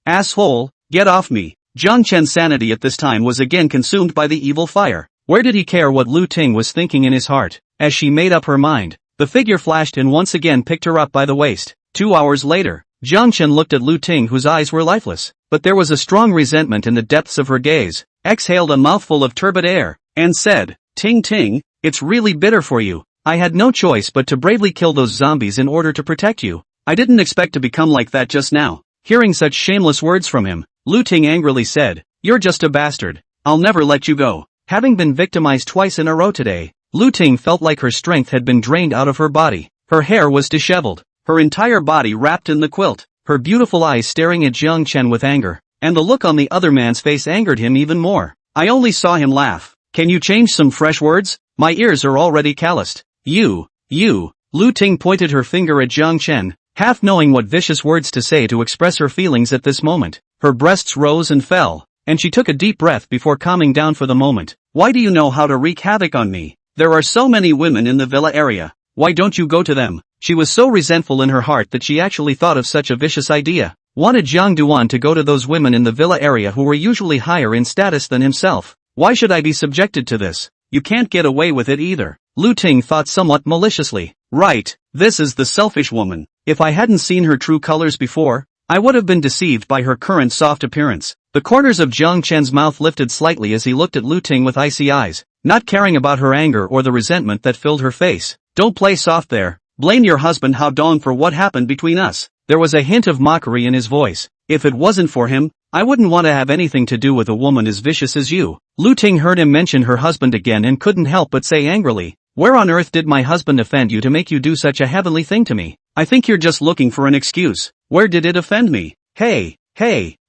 asshole, get off me. Jiang Chen's sanity at this time was again consumed by the evil fire. Where did he care what Lu Ting was thinking in his heart? As she made up her mind, the figure flashed and once again picked her up by the waist. 2 hours later, Jiang Chen looked at Lu Ting whose eyes were lifeless, but there was a strong resentment in the depths of her gaze, exhaled a mouthful of turbid air, and said, Ting Ting, it's really bitter for you. I had no choice but to bravely kill those zombies in order to protect you. I didn't expect to become like that just now. Hearing such shameless words from him, Lu Ting angrily said, you're just a bastard. I'll never let you go. Having been victimized twice in a row today, Lu Ting felt like her strength had been drained out of her body. Her hair was disheveled, her entire body wrapped in the quilt, her beautiful eyes staring at Jiang Chen with anger, and the look on the other man's face angered him even more. I only saw him laugh. Can you change some fresh words? My ears are already calloused. You. Lu Ting pointed her finger at Jiang Chen, half knowing what vicious words to say to express her feelings at this moment. Her breasts rose and fell, and she took a deep breath before calming down for the moment. Why do you know how to wreak havoc on me? There are so many women in the villa area. Why don't you go to them? She was so resentful in her heart that she actually thought of such a vicious idea. Wanted Jiang Duan to go to those women in the villa area who were usually higher in status than himself. Why should I be subjected to this? You can't get away with it either. Lu Ting thought somewhat maliciously. Right, this is the selfish woman. If I hadn't seen her true colors before, I would have been deceived by her current soft appearance. The corners of Jiang Chen's mouth lifted slightly as he looked at Lu Ting with icy eyes, not caring about her anger or the resentment that filled her face. Don't play soft there. Blame your husband Hao Dong for what happened between us. There was a hint of mockery in his voice. If it wasn't for him, I wouldn't want to have anything to do with a woman as vicious as you. Lu Ting heard him mention her husband again and couldn't help but say angrily, where on earth did my husband offend you to make you do such a heavenly thing to me? I think you're just looking for an excuse. Where did it offend me? Hey,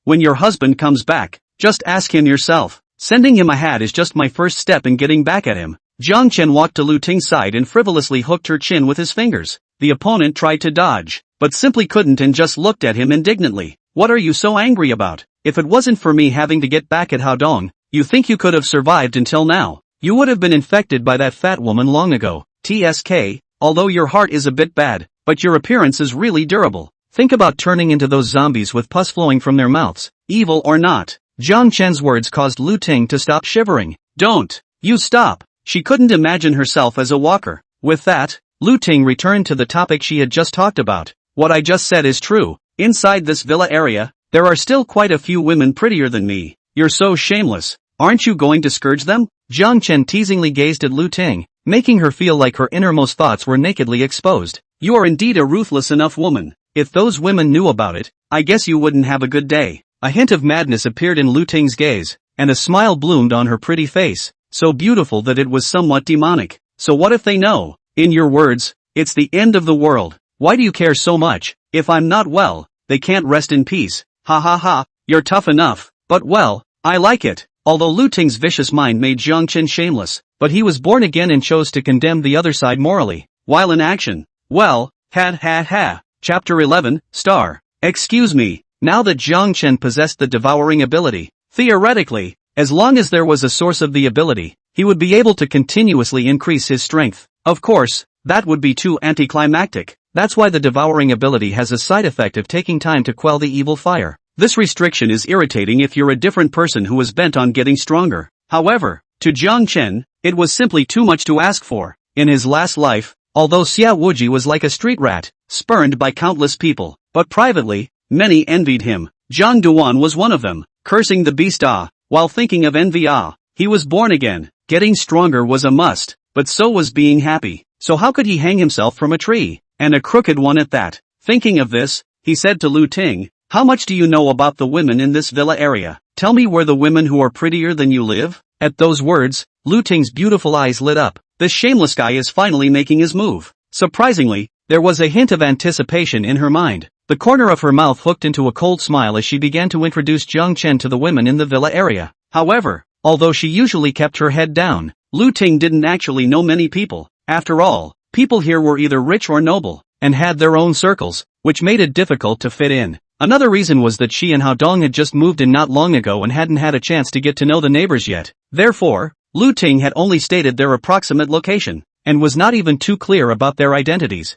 when your husband comes back, just ask him yourself. Sending him a hat is just my first step in getting back at him. Jiang Chen walked to Lu Ting's side and frivolously hooked her chin with his fingers. The opponent tried to dodge, but simply couldn't and just looked at him indignantly. What are you so angry about? If it wasn't for me having to get back at Hao Dong, you think you could have survived until now? You would have been infected by that fat woman long ago. TSK, although your heart is a bit bad, but your appearance is really durable. Think about turning into those zombies with pus flowing from their mouths, evil or not. Jiang Chen's words caused Lu Ting to stop shivering. Don't. You stop. She couldn't imagine herself as a walker. With that, Lu Ting returned to the topic she had just talked about. What I just said is true. Inside this villa area, there are still quite a few women prettier than me. You're so shameless. Aren't you going to scourge them? Jiang Chen teasingly gazed at Lu Ting, making her feel like her innermost thoughts were nakedly exposed. You are indeed a ruthless enough woman. If those women knew about it, I guess you wouldn't have a good day. A hint of madness appeared in Lu Ting's gaze, and a smile bloomed on her pretty face, so beautiful that it was somewhat demonic. So what if they know? In your words, it's the end of the world. Why do you care so much? If I'm not well, they can't rest in peace. Ha ha ha, you're tough enough, but well, I like it. Although Lu Ting's vicious mind made Jiang Chen shameless, but he was born again and chose to condemn the other side morally, while in action. Well, ha. Chapter 11, Star. Excuse me, now that Jiang Chen possessed the devouring ability, theoretically, as long as there was a source of the ability, he would be able to continuously increase his strength. Of course, that would be too anticlimactic. That's why the devouring ability has a side effect of taking time to quell the evil fire. This restriction is irritating if you're a different person who is bent on getting stronger. However, to Jiang Chen, it was simply too much to ask for. In his last life, although Xia Wuji was like a street rat, spurned by countless people, but privately, many envied him. Zhang Duan was one of them, cursing the beast while thinking of envy he was born again. Getting stronger was a must, but so was being happy. So how could he hang himself from a tree? And a crooked one at that. Thinking of this, he said to Lu Ting, how much do you know about the women in this villa area? Tell me where the women who are prettier than you live? At those words, Lu Ting's beautiful eyes lit up. This shameless guy is finally making his move. Surprisingly, there was a hint of anticipation in her mind. The corner of her mouth hooked into a cold smile as she began to introduce Jiang Chen to the women in the villa area. However, although she usually kept her head down, Lu Ting didn't actually know many people. After all, people here were either rich or noble, and had their own circles, which made it difficult to fit in. Another reason was that she and Hao Dong had just moved in not long ago and hadn't had a chance to get to know the neighbors yet. Therefore, Lu Ting had only stated their approximate location, and was not even too clear about their identities.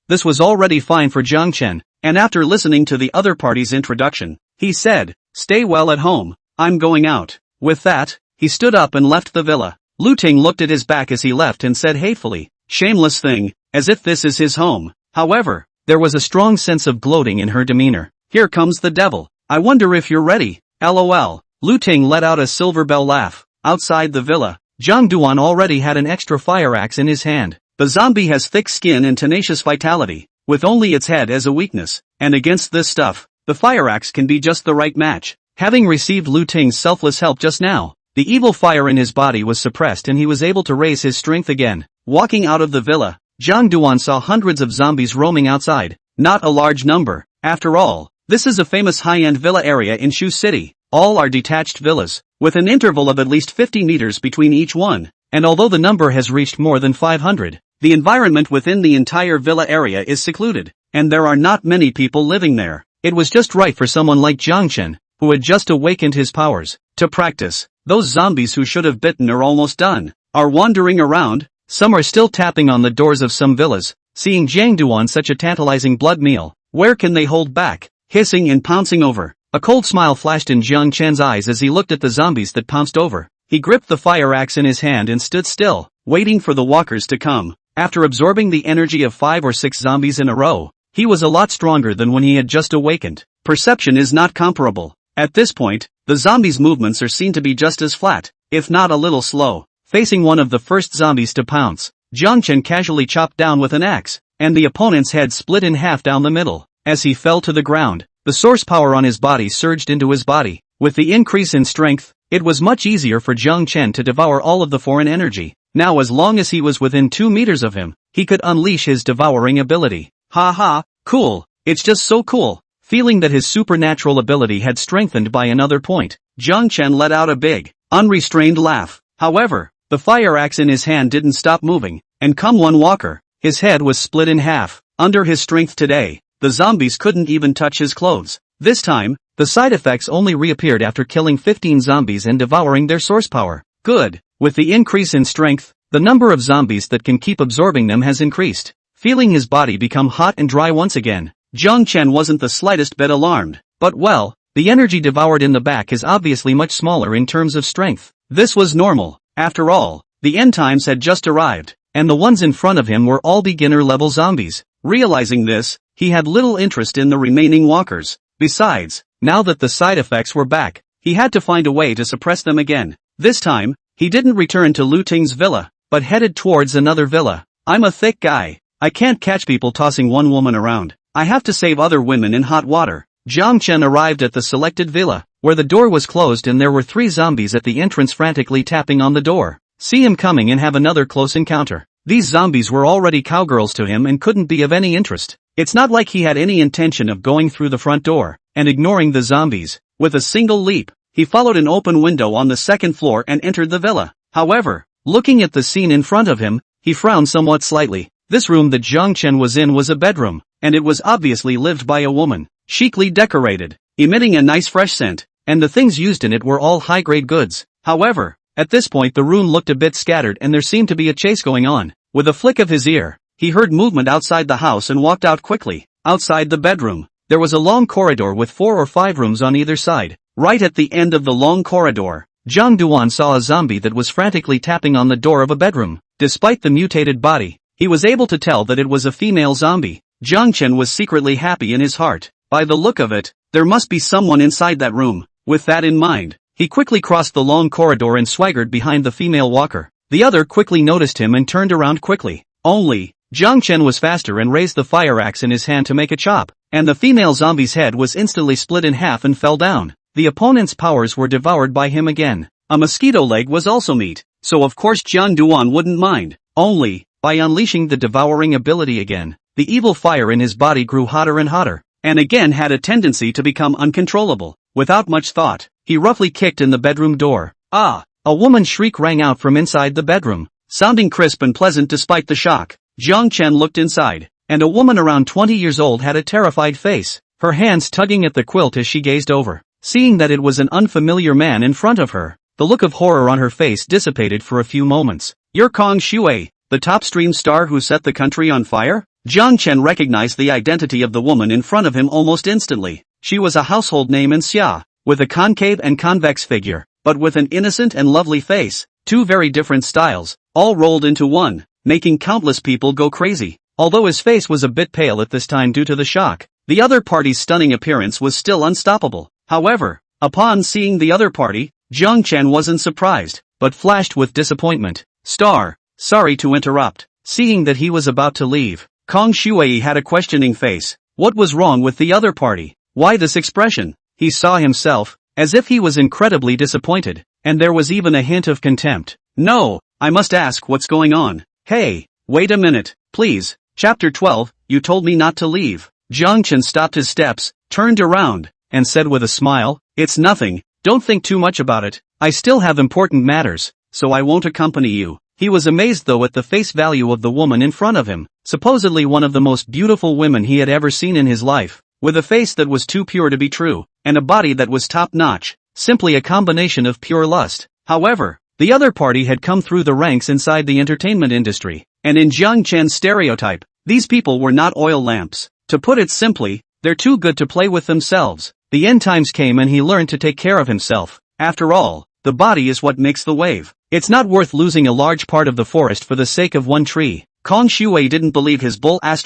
This was already fine for Jiang Chen, and after listening to the other party's introduction, he said, stay well at home, I'm going out. With that, he stood up and left the villa. Lu Ting looked at his back as he left and said hatefully, shameless thing, as if this is his home. However, there was a strong sense of gloating in her demeanor. Here comes the devil. I wonder if you're ready. LOL. Lu Ting let out a silver bell laugh. Outside the villa, Zhang Duan already had an extra fire axe in his hand. The zombie has thick skin and tenacious vitality, with only its head as a weakness, and against this stuff, the fire axe can be just the right match. Having received Lu Ting's selfless help just now, the evil fire in his body was suppressed and he was able to raise his strength again. Walking out of the villa, Zhang Duan saw hundreds of zombies roaming outside. Not a large number. After all, this is a famous high-end villa area in Shu City. All are detached villas, with an interval of at least 50 meters between each one, and although the number has reached more than 500, the environment within the entire villa area is secluded, and there are not many people living there. It was just right for someone like Jiang Chen, who had just awakened his powers, to practice. Those zombies who should have bitten are almost done, are wandering around. Some are still tapping on the doors of some villas, seeing Zhang Duan such a tantalizing blood meal. Where can they hold back? Hissing and pouncing over. A cold smile flashed in Jiang Chen's eyes as he looked at the zombies that pounced over. He gripped the fire axe in his hand and stood still, waiting for the walkers to come. After absorbing the energy of 5 or 6 zombies in a row, he was a lot stronger than when he had just awakened. Perception is not comparable. At this point, the zombies' movements are seen to be just as flat, if not a little slow. Facing one of the first zombies to pounce, Jiang Chen casually chopped down with an axe, and the opponent's head split in half down the middle. As he fell to the ground, the source power on his body surged into his body. With the increase in strength, it was much easier for Jiang Chen to devour all of the foreign energy. Now as long as he was within 2 meters of him, he could unleash his devouring ability. Ha ha, cool, it's just so cool. Feeling that his supernatural ability had strengthened by another point, Jiang Chen let out a big, unrestrained laugh. However, the fire axe in his hand didn't stop moving, and come one walker, his head was split in half. Under his strength today, the zombies couldn't even touch his clothes. This time, the side effects only reappeared after killing 15 zombies and devouring their source power. Good. With the increase in strength, the number of zombies that can keep absorbing them has increased. Feeling his body become hot and dry once again, Jiang Chen wasn't the slightest bit alarmed. But well, the energy devoured in the back is obviously much smaller in terms of strength. This was normal. After all, the end times had just arrived, and the ones in front of him were all beginner-level zombies. Realizing this, he had little interest in the remaining walkers. Besides, now that the side effects were back, he had to find a way to suppress them again. This time, he didn't return to Lu Ting's villa, but headed towards another villa. I'm a thick guy. I can't catch people tossing one woman around. I have to save other women in hot water. Jiang Chen arrived at the selected villa, where the door was closed and there were 3 zombies at the entrance frantically tapping on the door. See him coming and have another close encounter. These zombies were already cowgirls to him and couldn't be of any interest. It's not like he had any intention of going through the front door and ignoring the zombies. With a single leap, he followed an open window on the 2nd floor and entered the villa. However, looking at the scene in front of him, he frowned somewhat slightly. This room that Jiang Chen was in was a bedroom, and it was obviously lived by a woman, chicly decorated, emitting a nice fresh scent, and the things used in it were all high-grade goods. However, at this point the room looked a bit scattered and there seemed to be a chase going on. With a flick of his ear, he heard movement outside the house and walked out quickly. Outside the bedroom, there was a long corridor with 4 or 5 rooms on either side. Right at the end of the long corridor, Zhang Duan saw a zombie that was frantically tapping on the door of a bedroom. Despite the mutated body, he was able to tell that it was a female zombie. Jiang Chen was secretly happy in his heart. By the look of it, there must be someone inside that room. With that in mind, he quickly crossed the long corridor and swaggered behind the female walker. The other quickly noticed him and turned around quickly. Only, Jiang Chen was faster and raised the fire axe in his hand to make a chop, and the female zombie's head was instantly split in half and fell down. The opponent's powers were devoured by him again. A mosquito leg was also meat, so of course Jiang Duan wouldn't mind. Only, by unleashing the devouring ability again, the evil fire in his body grew hotter and hotter, and again had a tendency to become uncontrollable. Without much thought, he roughly kicked in the bedroom door. Ah! A woman's shriek rang out from inside the bedroom, sounding crisp and pleasant despite the shock. Jiang Chen looked inside, and a woman around 20 years old had a terrified face, her hands tugging at the quilt as she gazed over. Seeing that it was an unfamiliar man in front of her, the look of horror on her face dissipated for a few moments. You're Kong Shui, the top stream star who set the country on fire? Jiang Chen recognized the identity of the woman in front of him almost instantly. She was a household name in Xia, with a concave and convex figure, but with an innocent and lovely face. 2 very different styles, all rolled into one, making countless people go crazy. Although his face was a bit pale at this time due to the shock, the other party's stunning appearance was still unstoppable. However, upon seeing the other party, Jiang Chen wasn't surprised, but flashed with disappointment. Sorry to interrupt. Seeing that he was about to leave, Kong Shui had a questioning face. What was wrong with the other party? Why this expression? He saw himself, as if he was incredibly disappointed, and there was even a hint of contempt. No, I must ask what's going on. Hey, wait a minute, please. Chapter 12, you told me not to leave. Jiang Chen stopped his steps, turned around, and said with a smile, it's nothing, don't think too much about it. I still have important matters, so I won't accompany you. He was amazed though at the face value of the woman in front of him, supposedly one of the most beautiful women he had ever seen in his life, with a face that was too pure to be true, and a body that was top-notch, simply a combination of pure lust. However, the other party had come through the ranks inside the entertainment industry, and in Jiang Chen's stereotype, these people were not oil lamps. To put it simply, they're too good to play with themselves. The end times came and he learned to take care of himself. After all, the body is what makes the wave. It's not worth losing a large part of the forest for the sake of one tree. Kong Shui didn't believe his bull **** at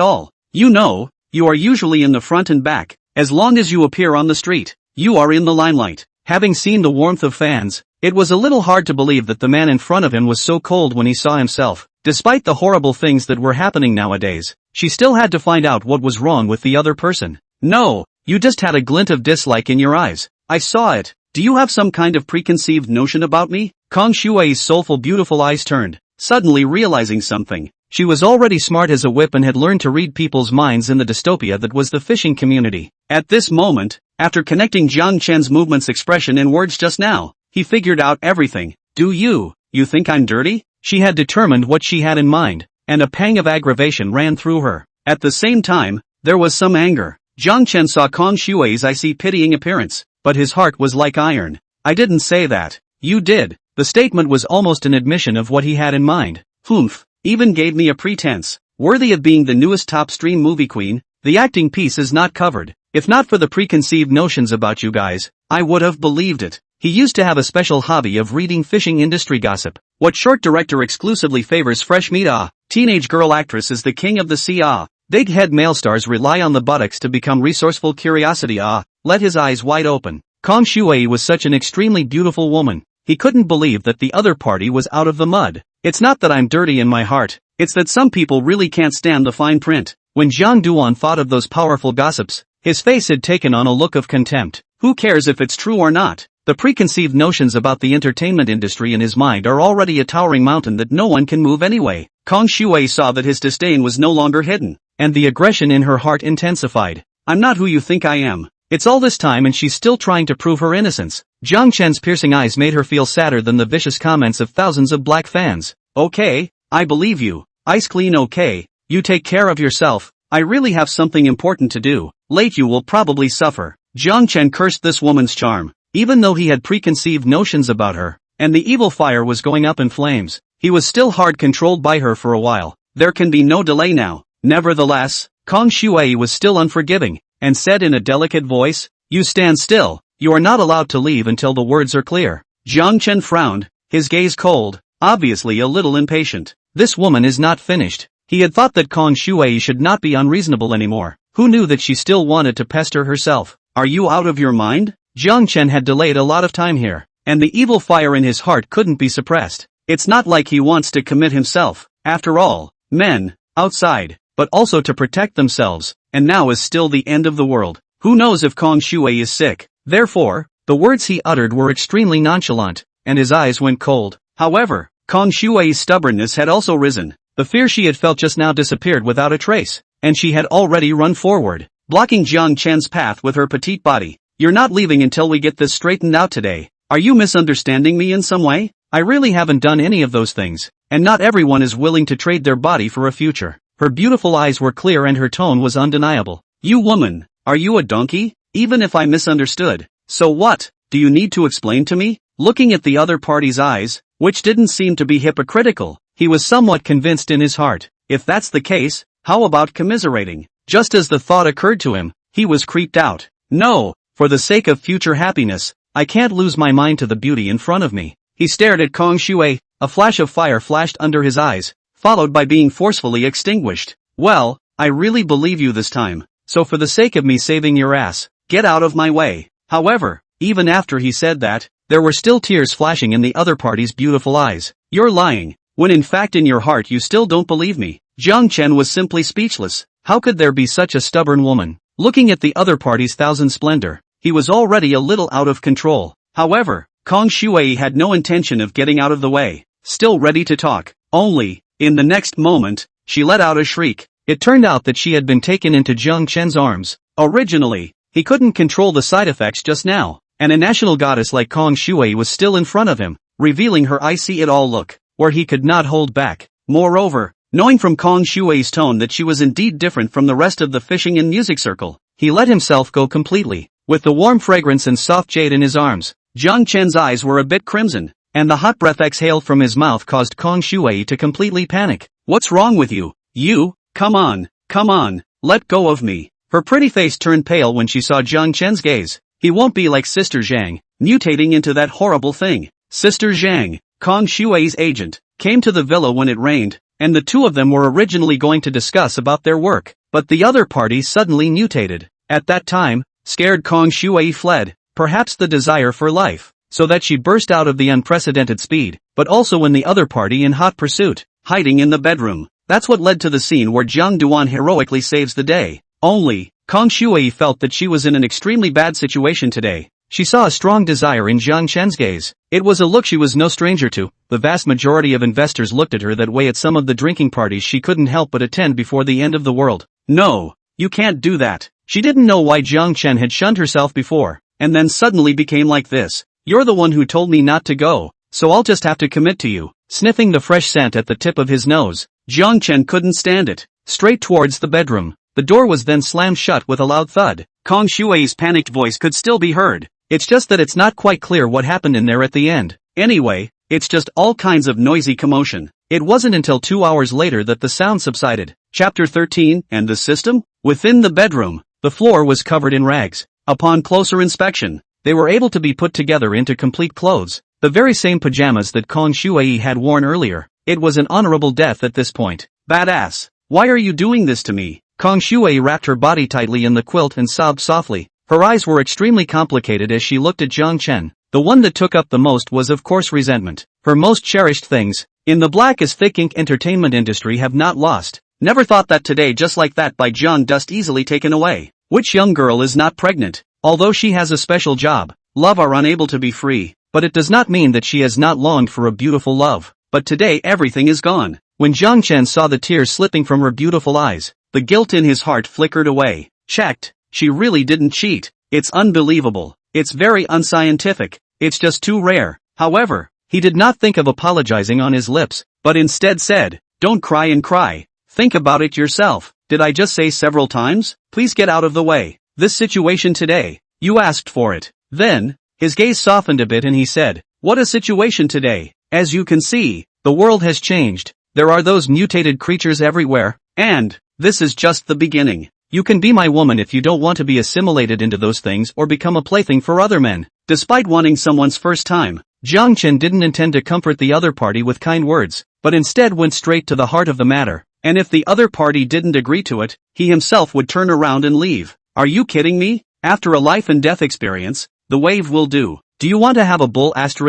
all. You know, you are usually in the front and back. As long as you appear on the street, you are in the limelight. Having seen the warmth of fans, it was a little hard to believe that the man in front of him was so cold when he saw himself. Despite the horrible things that were happening nowadays, she still had to find out what was wrong with the other person. No, you just had a glint of dislike in your eyes. I saw it. Do you have some kind of preconceived notion about me? Kong Shui's soulful beautiful eyes turned, suddenly realizing something. She was already smart as a whip and had learned to read people's minds in the dystopia that was the fishing community. At this moment, after connecting Jiang Chen's movements, expression and words just now, he figured out everything. Do you think I'm dirty? She had determined what she had in mind, and a pang of aggravation ran through her. At the same time, there was some anger. Jiang Chen saw Kong Shui's icy pitying appearance, but his heart was like iron. I didn't say that. You did. The statement was almost an admission of what he had in mind. Humph, even gave me a pretense. Worthy of being the newest top stream movie queen, the acting piece is not covered. If not for the preconceived notions about you guys, I would have believed it. He used to have a special hobby of reading fishing industry gossip. What short director exclusively favors fresh meat? Teenage girl actress is the king of the sea. Big head male stars rely on the buttocks to become resourceful curiosity. Let his eyes wide open. Kong Shui was such an extremely beautiful woman. He couldn't believe that the other party was out of the mud. It's not that I'm dirty in my heart, it's that some people really can't stand the fine print. When Zhang Duan thought of those powerful gossips, his face had taken on a look of contempt. Who cares if it's true or not? The preconceived notions about the entertainment industry in his mind are already a towering mountain that no one can move anyway. Kong Shui saw that his disdain was no longer hidden, and the aggression in her heart intensified. I'm not who you think I am. It's all this time and she's still trying to prove her innocence. Jiang Chen's piercing eyes made her feel sadder than the vicious comments of thousands of black fans. Okay, I believe you. Ice clean. Okay, you take care of yourself. I really have something important to do. Late you will probably suffer. Jiang Chen cursed this woman's charm. Even though he had preconceived notions about her, and the evil fire was going up in flames, he was still hard controlled by her for a while. There can be no delay now. Nevertheless, Kong Shui was still unforgiving, and said in a delicate voice, "You stand still. You are not allowed to leave until the words are clear." Jiang Chen frowned, his gaze cold, obviously a little impatient. This woman is not finished. He had thought that Kong Shui should not be unreasonable anymore. Who knew that she still wanted to pester herself? Are you out of your mind? Jiang Chen had delayed a lot of time here, and the evil fire in his heart couldn't be suppressed. It's not like he wants to commit himself. After all, men, outside, but also to protect themselves, and now is still the end of the world. Who knows if Kong Shui is sick? Therefore, the words he uttered were extremely nonchalant, and his eyes went cold. However, Kong Shui's stubbornness had also risen. The fear she had felt just now disappeared without a trace, and she had already run forward, blocking Jiang Chen's path with her petite body. You're not leaving until we get this straightened out today. Are you misunderstanding me in some way? I really haven't done any of those things, and not everyone is willing to trade their body for a future. Her beautiful eyes were clear and her tone was undeniable. You woman, are you a donkey? Even if I misunderstood, so what? Do you need to explain to me? Looking at the other party's eyes, which didn't seem to be hypocritical, he was somewhat convinced in his heart. If that's the case, how about commiserating? Just as the thought occurred to him, he was creeped out. No. For the sake of future happiness, I can't lose my mind to the beauty in front of me. He stared at Kong Shui, a flash of fire flashed under his eyes, followed by being forcefully extinguished. Well, I really believe you this time, so for the sake of me saving your ass, get out of my way. However, even after he said that, there were still tears flashing in the other party's beautiful eyes. You're lying, when in fact in your heart you still don't believe me. Jiang Chen was simply speechless. How could there be such a stubborn woman? Looking at the other party's thousand splendor, he was already a little out of control. However, Kong Shui had no intention of getting out of the way, still ready to talk. Only, in the next moment, she let out a shriek. It turned out that she had been taken into Jiang Chen's arms. Originally, he couldn't control the side effects just now, and a national goddess like Kong Shui was still in front of him, revealing her I-see-it-all look, where he could not hold back. Moreover, knowing from Kong Shui's tone that she was indeed different from the rest of the fishing and music circle, he let himself go completely. With the warm fragrance and soft jade in his arms, Jiang Chen's eyes were a bit crimson, and the hot breath exhaled from his mouth caused Kong Shui to completely panic. What's wrong with you? You? Come on, let go of me. Her pretty face turned pale when she saw Jiang Chen's gaze. He won't be like Sister Zhang, mutating into that horrible thing. Sister Zhang, Kong Shui's agent, came to the villa when it rained, and the two of them were originally going to discuss about their work, but the other party suddenly mutated. At that time, scared Kong Shui fled, perhaps the desire for life, so that she burst out of the unprecedented speed, but also in the other party in hot pursuit, hiding in the bedroom. That's what led to the scene where Jiang Duan heroically saves the day. Only, Kong Shui felt that she was in an extremely bad situation today. She saw a strong desire in Jiang Chen's gaze. It was a look she was no stranger to. The vast majority of investors looked at her that way at some of the drinking parties she couldn't help but attend before the end of the world. No, you can't do that. She didn't know why Jiang Chen had shunned herself before, and then suddenly became like this. You're the one who told me not to go, so I'll just have to commit to you. Sniffing the fresh scent at the tip of his nose, Jiang Chen couldn't stand it. Straight towards the bedroom. The door was then slammed shut with a loud thud. Kong Shui's panicked voice could still be heard. It's just that it's not quite clear what happened in there at the end. Anyway, it's just all kinds of noisy commotion. It wasn't until 2 hours later that the sound subsided. Chapter 13, and the system? Within the bedroom, the floor was covered in rags. Upon closer inspection, they were able to be put together into complete clothes. The very same pajamas that Kong Shui had worn earlier. It was an honorable death at this point. Badass. Why are you doing this to me? Kong Shui wrapped her body tightly in the quilt and sobbed softly. Her eyes were extremely complicated as she looked at Jiang Chen. The one that took up the most was of course resentment. Her most cherished things, in the black as thick ink entertainment industry have not lost. Never thought that today just like that by Jiang dust easily taken away. Which young girl is not pregnant? Although she has a special job, love are unable to be free, but it does not mean that she has not longed for a beautiful love. But today everything is gone. When Jiang Chen saw the tears slipping from her beautiful eyes, the guilt in his heart flickered away. Checked. She really didn't cheat. It's unbelievable. It's very unscientific. It's just too rare. However, he did not think of apologizing on his lips, but instead said, "Don't cry and cry. Think about it yourself. Did I just say several times? Please get out of the way. This situation today, you asked for it." Then, his gaze softened a bit and he said, "What a situation today. As you can see, the world has changed. There are those mutated creatures everywhere, and this is just the beginning. You can be my woman if you don't want to be assimilated into those things or become a plaything for other men." Despite wanting someone's first time, Jiang Chen didn't intend to comfort the other party with kind words, but instead went straight to the heart of the matter. And if the other party didn't agree to it, he himself would turn around and leave. Are you kidding me? After a life and death experience, the wave will do. Do you want to have a bull *****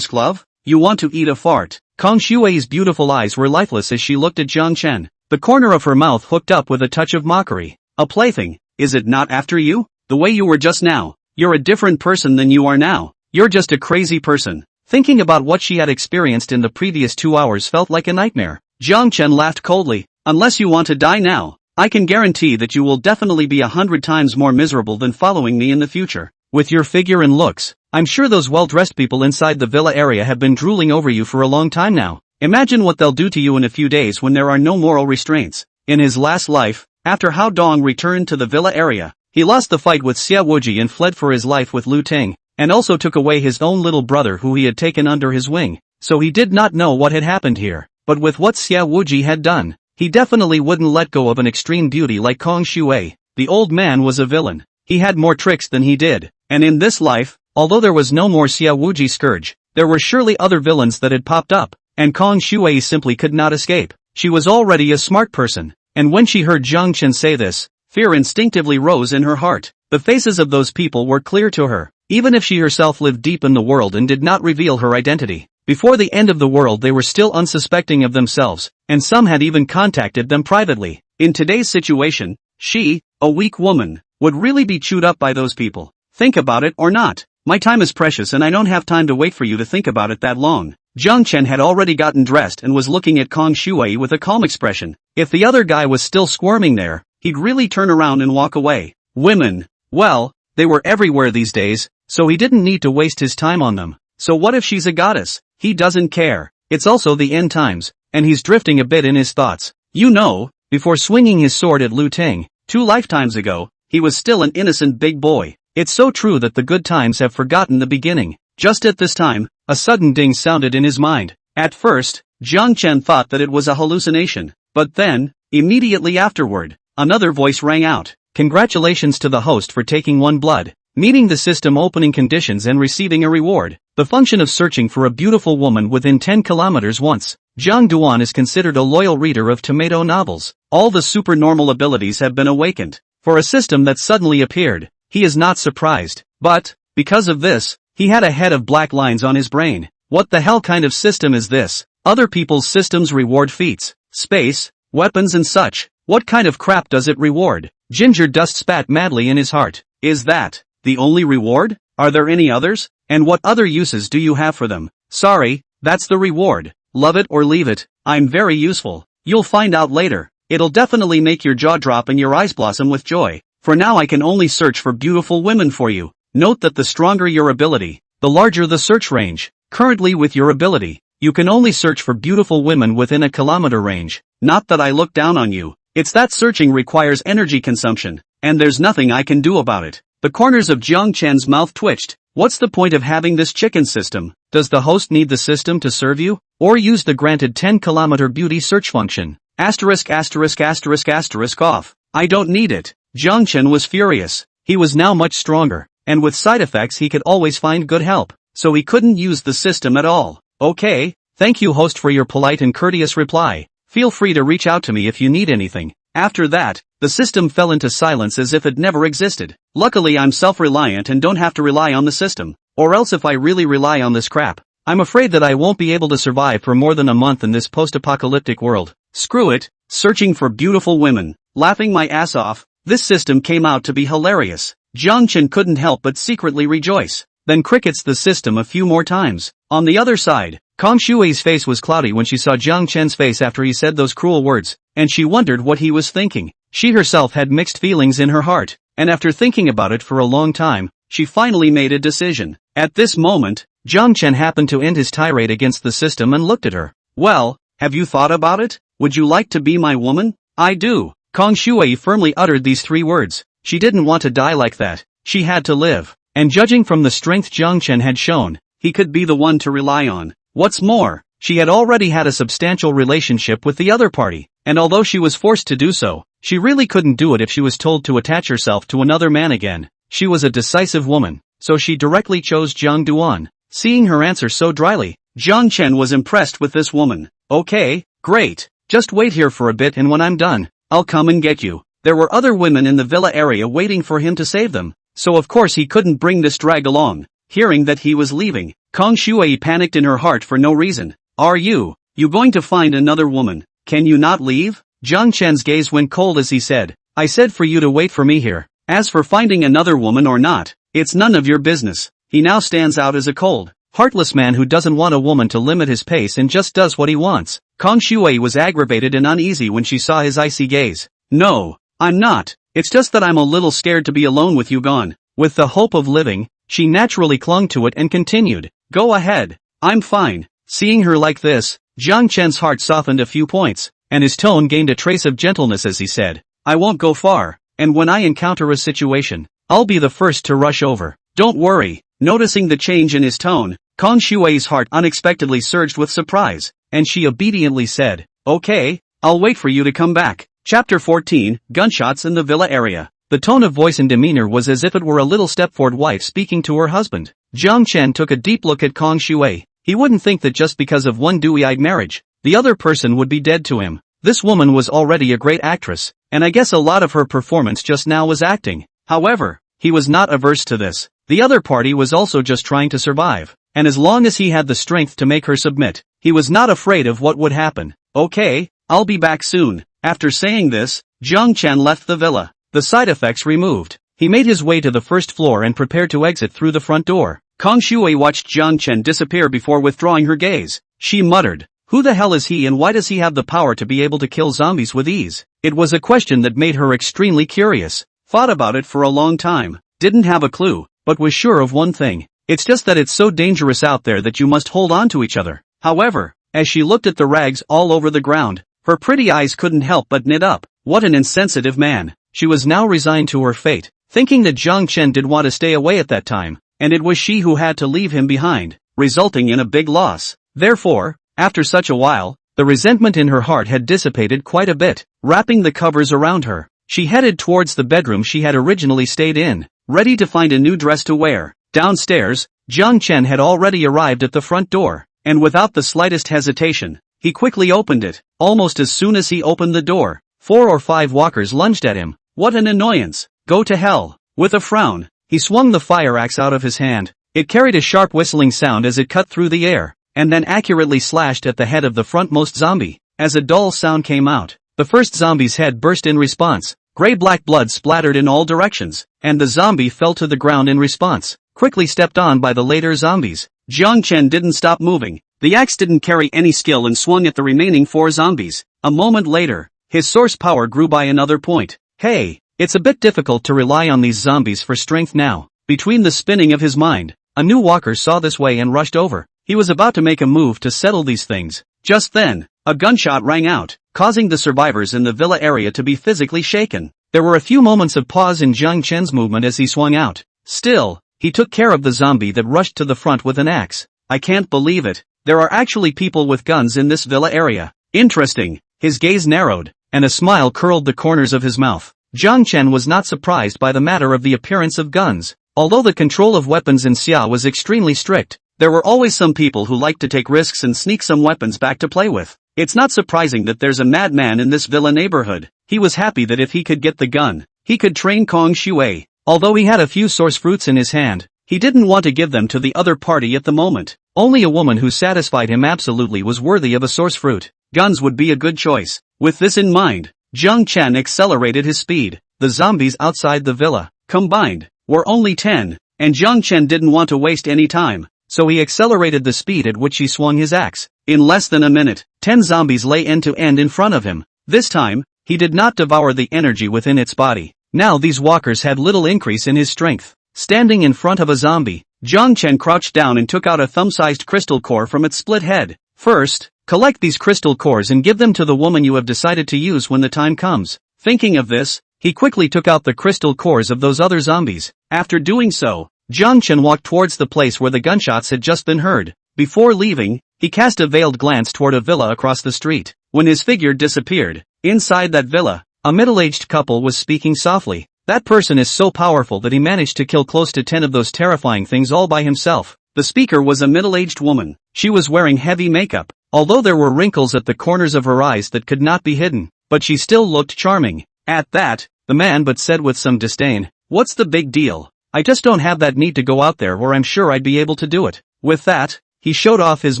love? You want to eat a fart? Kong Shui's beautiful eyes were lifeless as she looked at Jiang Chen. The corner of her mouth hooked up with a touch of mockery. A plaything? Is it not after you? The way you were just now. You're a different person than you are now. You're just a crazy person. Thinking about what she had experienced in the previous 2 hours felt like a nightmare. Jiang Chen laughed coldly. Unless you want to die now, I can guarantee that you will definitely be 100 times more miserable than following me in the future. With your figure and looks, I'm sure those well-dressed people inside the villa area have been drooling over you for a long time now. Imagine what they'll do to you in a few days when there are no moral restraints. In his last life, after Hao Dong returned to the villa area, he lost the fight with Xia Wuji and fled for his life with Lu Ting, and also took away his own little brother who he had taken under his wing. So he did not know what had happened here, but with what Xia Wuji had done, he definitely wouldn't let go of an extreme beauty like Kong Shui. The old man was a villain. He had more tricks than he did, and in this life, although there was no more Xia Wuji scourge, there were surely other villains that had popped up. And Kong Shui simply could not escape. She was already a smart person, and when she heard Jiang Chen say this, fear instinctively rose in her heart. The faces of those people were clear to her, even if she herself lived deep in the world and did not reveal her identity. Before the end of the world they were still unsuspecting of themselves, and some had even contacted them privately. In today's situation, she, a weak woman, would really be chewed up by those people. Think about it or not. My time is precious and I don't have time to wait for you to think about it that long. Jiang Chen had already gotten dressed and was looking at Kong Shui with a calm expression. If the other guy was still squirming there, he'd really turn around and walk away. Women, well, they were everywhere these days, so he didn't need to waste his time on them. So what if she's a goddess? He doesn't care. It's also the end times, and he's drifting a bit in his thoughts. You know, before swinging his sword at Lu Ting, 2 lifetimes ago, he was still an innocent big boy. It's so true that the good times have forgotten the beginning. Just at this time, a sudden ding sounded in his mind. At first, Jiang Chen thought that it was a hallucination, but then, immediately afterward, another voice rang out. Congratulations to the host for taking 1 blood. meeting the system opening conditions and receiving a reward. The function of searching for a beautiful woman within 10 kilometers once. Jang Duan is considered a loyal reader of tomato novels. All the supernormal abilities have been awakened. For a system that suddenly appeared, he is not surprised. But, because of this, he had a head of black lines on his brain. What the hell kind of system is this? Other people's systems reward feats, space, weapons and such. What kind of crap does it reward? Ginger Dust spat madly in his heart. Is that the only reward? Are there any others? And what other uses do you have for them? Sorry, that's the reward. Love it or leave it. I'm very useful. You'll find out later. It'll definitely make your jaw drop and your eyes blossom with joy. For now I can only search for beautiful women for you. Note that the stronger your ability, the larger the search range. Currently with your ability, you can only search for beautiful women within a kilometer range. Not that I look down on you. It's that searching requires energy consumption, and there's nothing I can do about it. The corners of Jiang Chen's mouth twitched. What's the point of having this chicken system? Does the host need the system to serve you? Or use the granted 10-kilometer beauty search function? Asterisk asterisk asterisk asterisk off. I don't need it. Jiang Chen was furious. He was now much stronger, and with side effects he could always find good help, so he couldn't use the system at all. Okay, thank you host for your polite and courteous reply. Feel free to reach out to me if you need anything. After that, the system fell into silence as if it never existed. Luckily I'm self-reliant and don't have to rely on the system. Or else if I really rely on this crap, I'm afraid that I won't be able to survive for more than a month in this post-apocalyptic world. Screw it, searching for beautiful women, laughing my ass off. This system came out to be hilarious. Jiang Chen couldn't help but secretly rejoice. Then crickets the system a few more times. On the other side, Kong Shui's face was cloudy when she saw Jiang Chen's face after he said those cruel words, and she wondered what he was thinking. She herself had mixed feelings in her heart, and after thinking about it for a long time, she finally made a decision. At this moment, Jiang Chen happened to end his tirade against the system and looked at her. Well, have you thought about it? Would you like to be my woman? I do. Kong Shui firmly uttered these three words. She didn't want to die like that. She had to live. And judging from the strength Jiang Chen had shown, he could be the one to rely on. What's more, she had already had a substantial relationship with the other party, and although she was forced to do so, she really couldn't do it if she was told to attach herself to another man again. She was a decisive woman, so she directly chose Jiang Duan. Seeing her answer so dryly, Jiang Chen was impressed with this woman. Okay, great. Just wait here for a bit and when I'm done, I'll come and get you. There were other women in the villa area waiting for him to save them, so of course he couldn't bring this drag along. Hearing that he was leaving, Kong Shui panicked in her heart for no reason. Are you going to find another woman? Can you not leave? Jiang Chen's gaze went cold as he said, I said for you to wait for me here. As for finding another woman or not, it's none of your business. He now stands out as a cold, heartless man who doesn't want a woman to limit his pace and just does what he wants. Kong Shui was aggravated and uneasy when she saw his icy gaze. No, I'm not. It's just that I'm a little scared to be alone with you gone. With the hope of living, she naturally clung to it and continued. Go ahead. I'm fine. Seeing her like this, Jiang Chen's heart softened a few points, and his tone gained a trace of gentleness as he said, I won't go far, and when I encounter a situation, I'll be the first to rush over. Don't worry. Noticing the change in his tone, Kong Shui's heart unexpectedly surged with surprise, and she obediently said, Okay, I'll wait for you to come back. Chapter 14, Gunshots in the Villa Area. The tone of voice and demeanor was as if it were a little Stepford wife speaking to her husband. Jiang Chen took a deep look at Kong Shui. He wouldn't think that just because of one dewy-eyed marriage, the other person would be dead to him. This woman was already a great actress, and I guess a lot of her performance just now was acting. However, he was not averse to this. The other party was also just trying to survive, and as long as he had the strength to make her submit, he was not afraid of what would happen. Okay, I'll be back soon. After saying this, Jiang Chen left the villa. The side effects removed. He made his way to the first floor and prepared to exit through the front door. Kong Shui watched Jiang Chen disappear before withdrawing her gaze. She muttered, who the hell is he and why does he have the power to be able to kill zombies with ease? It was a question that made her extremely curious. Thought about it for a long time. Didn't have a clue, but was sure of one thing. It's just that it's so dangerous out there that you must hold on to each other. However, as she looked at the rags all over the ground, her pretty eyes couldn't help but knit up. What an insensitive man. She was now resigned to her fate, thinking that Jiang Chen did want to stay away at that time, and it was she who had to leave him behind, resulting in a big loss. Therefore, after such a while, the resentment in her heart had dissipated quite a bit. Wrapping the covers around her, she headed towards the bedroom she had originally stayed in. ready to find a new dress to wear. Downstairs, Jiang Chen had already arrived at the front door, and without the slightest hesitation, he quickly opened it. Almost as soon as he opened the door, 4 or 5 walkers lunged at him. What an annoyance! Go to hell! With a frown, he swung the fire axe out of his hand. It carried a sharp whistling sound as it cut through the air, and then accurately slashed at the head of the frontmost zombie. As a dull sound came out, the first zombie's head burst in response. Gray-black blood splattered in all directions, and the zombie fell to the ground in response, quickly stepped on by the later zombies. Jiang Chen didn't stop moving. The axe didn't carry any skill and swung at the remaining 4 zombies. A moment later, his source power grew by another point. Hey, it's a bit difficult to rely on these zombies for strength now. Between the spinning of his mind, a new walker saw this way and rushed over. He was about to make a move to settle these things. Just then, a gunshot rang out, causing the survivors in the villa area to be physically shaken. There were a few moments of pause in Jiang Chen's movement as he swung out. Still, he took care of the zombie that rushed to the front with an axe. I can't believe it. There are actually people with guns in this villa area. Interesting. His gaze narrowed, and a smile curled the corners of his mouth. Jiang Chen was not surprised by the matter of the appearance of guns. Although the control of weapons in Xia was extremely strict, there were always some people who liked to take risks and sneak some weapons back to play with. It's not surprising that there's a madman in this villa neighborhood. He was happy that if he could get the gun, he could train Kong Shui. Although he had a few source fruits in his hand, he didn't want to give them to the other party at the moment. Only a woman who satisfied him absolutely was worthy of a source fruit. Guns would be a good choice. With this in mind, Jiang Chen accelerated his speed. The zombies outside the villa, combined, were only 10, and Jiang Chen didn't want to waste any time, so he accelerated the speed at which he swung his axe. In less than a minute, 10 zombies lay end to end in front of him. This time, he did not devour the energy within its body. Now these walkers had little increase in his strength. Standing in front of a zombie, Jiang Chen crouched down and took out a thumb-sized crystal core from its split head. First, collect these crystal cores and give them to the woman you have decided to use when the time comes. Thinking of this, he quickly took out the crystal cores of those other zombies. After doing so, Jiang Chen walked towards the place where the gunshots had just been heard. Before leaving, he cast a veiled glance toward a villa across the street. When his figure disappeared, inside that villa, a middle-aged couple was speaking softly. That person is so powerful that he managed to kill close to 10 of those terrifying things all by himself. The speaker was a middle-aged woman. She was wearing heavy makeup, although there were wrinkles at the corners of her eyes that could not be hidden, but she still looked charming. At that, the man but said with some disdain, "What's the big deal? I just don't have that need to go out there or I'm sure I'd be able to do it." With that, he showed off his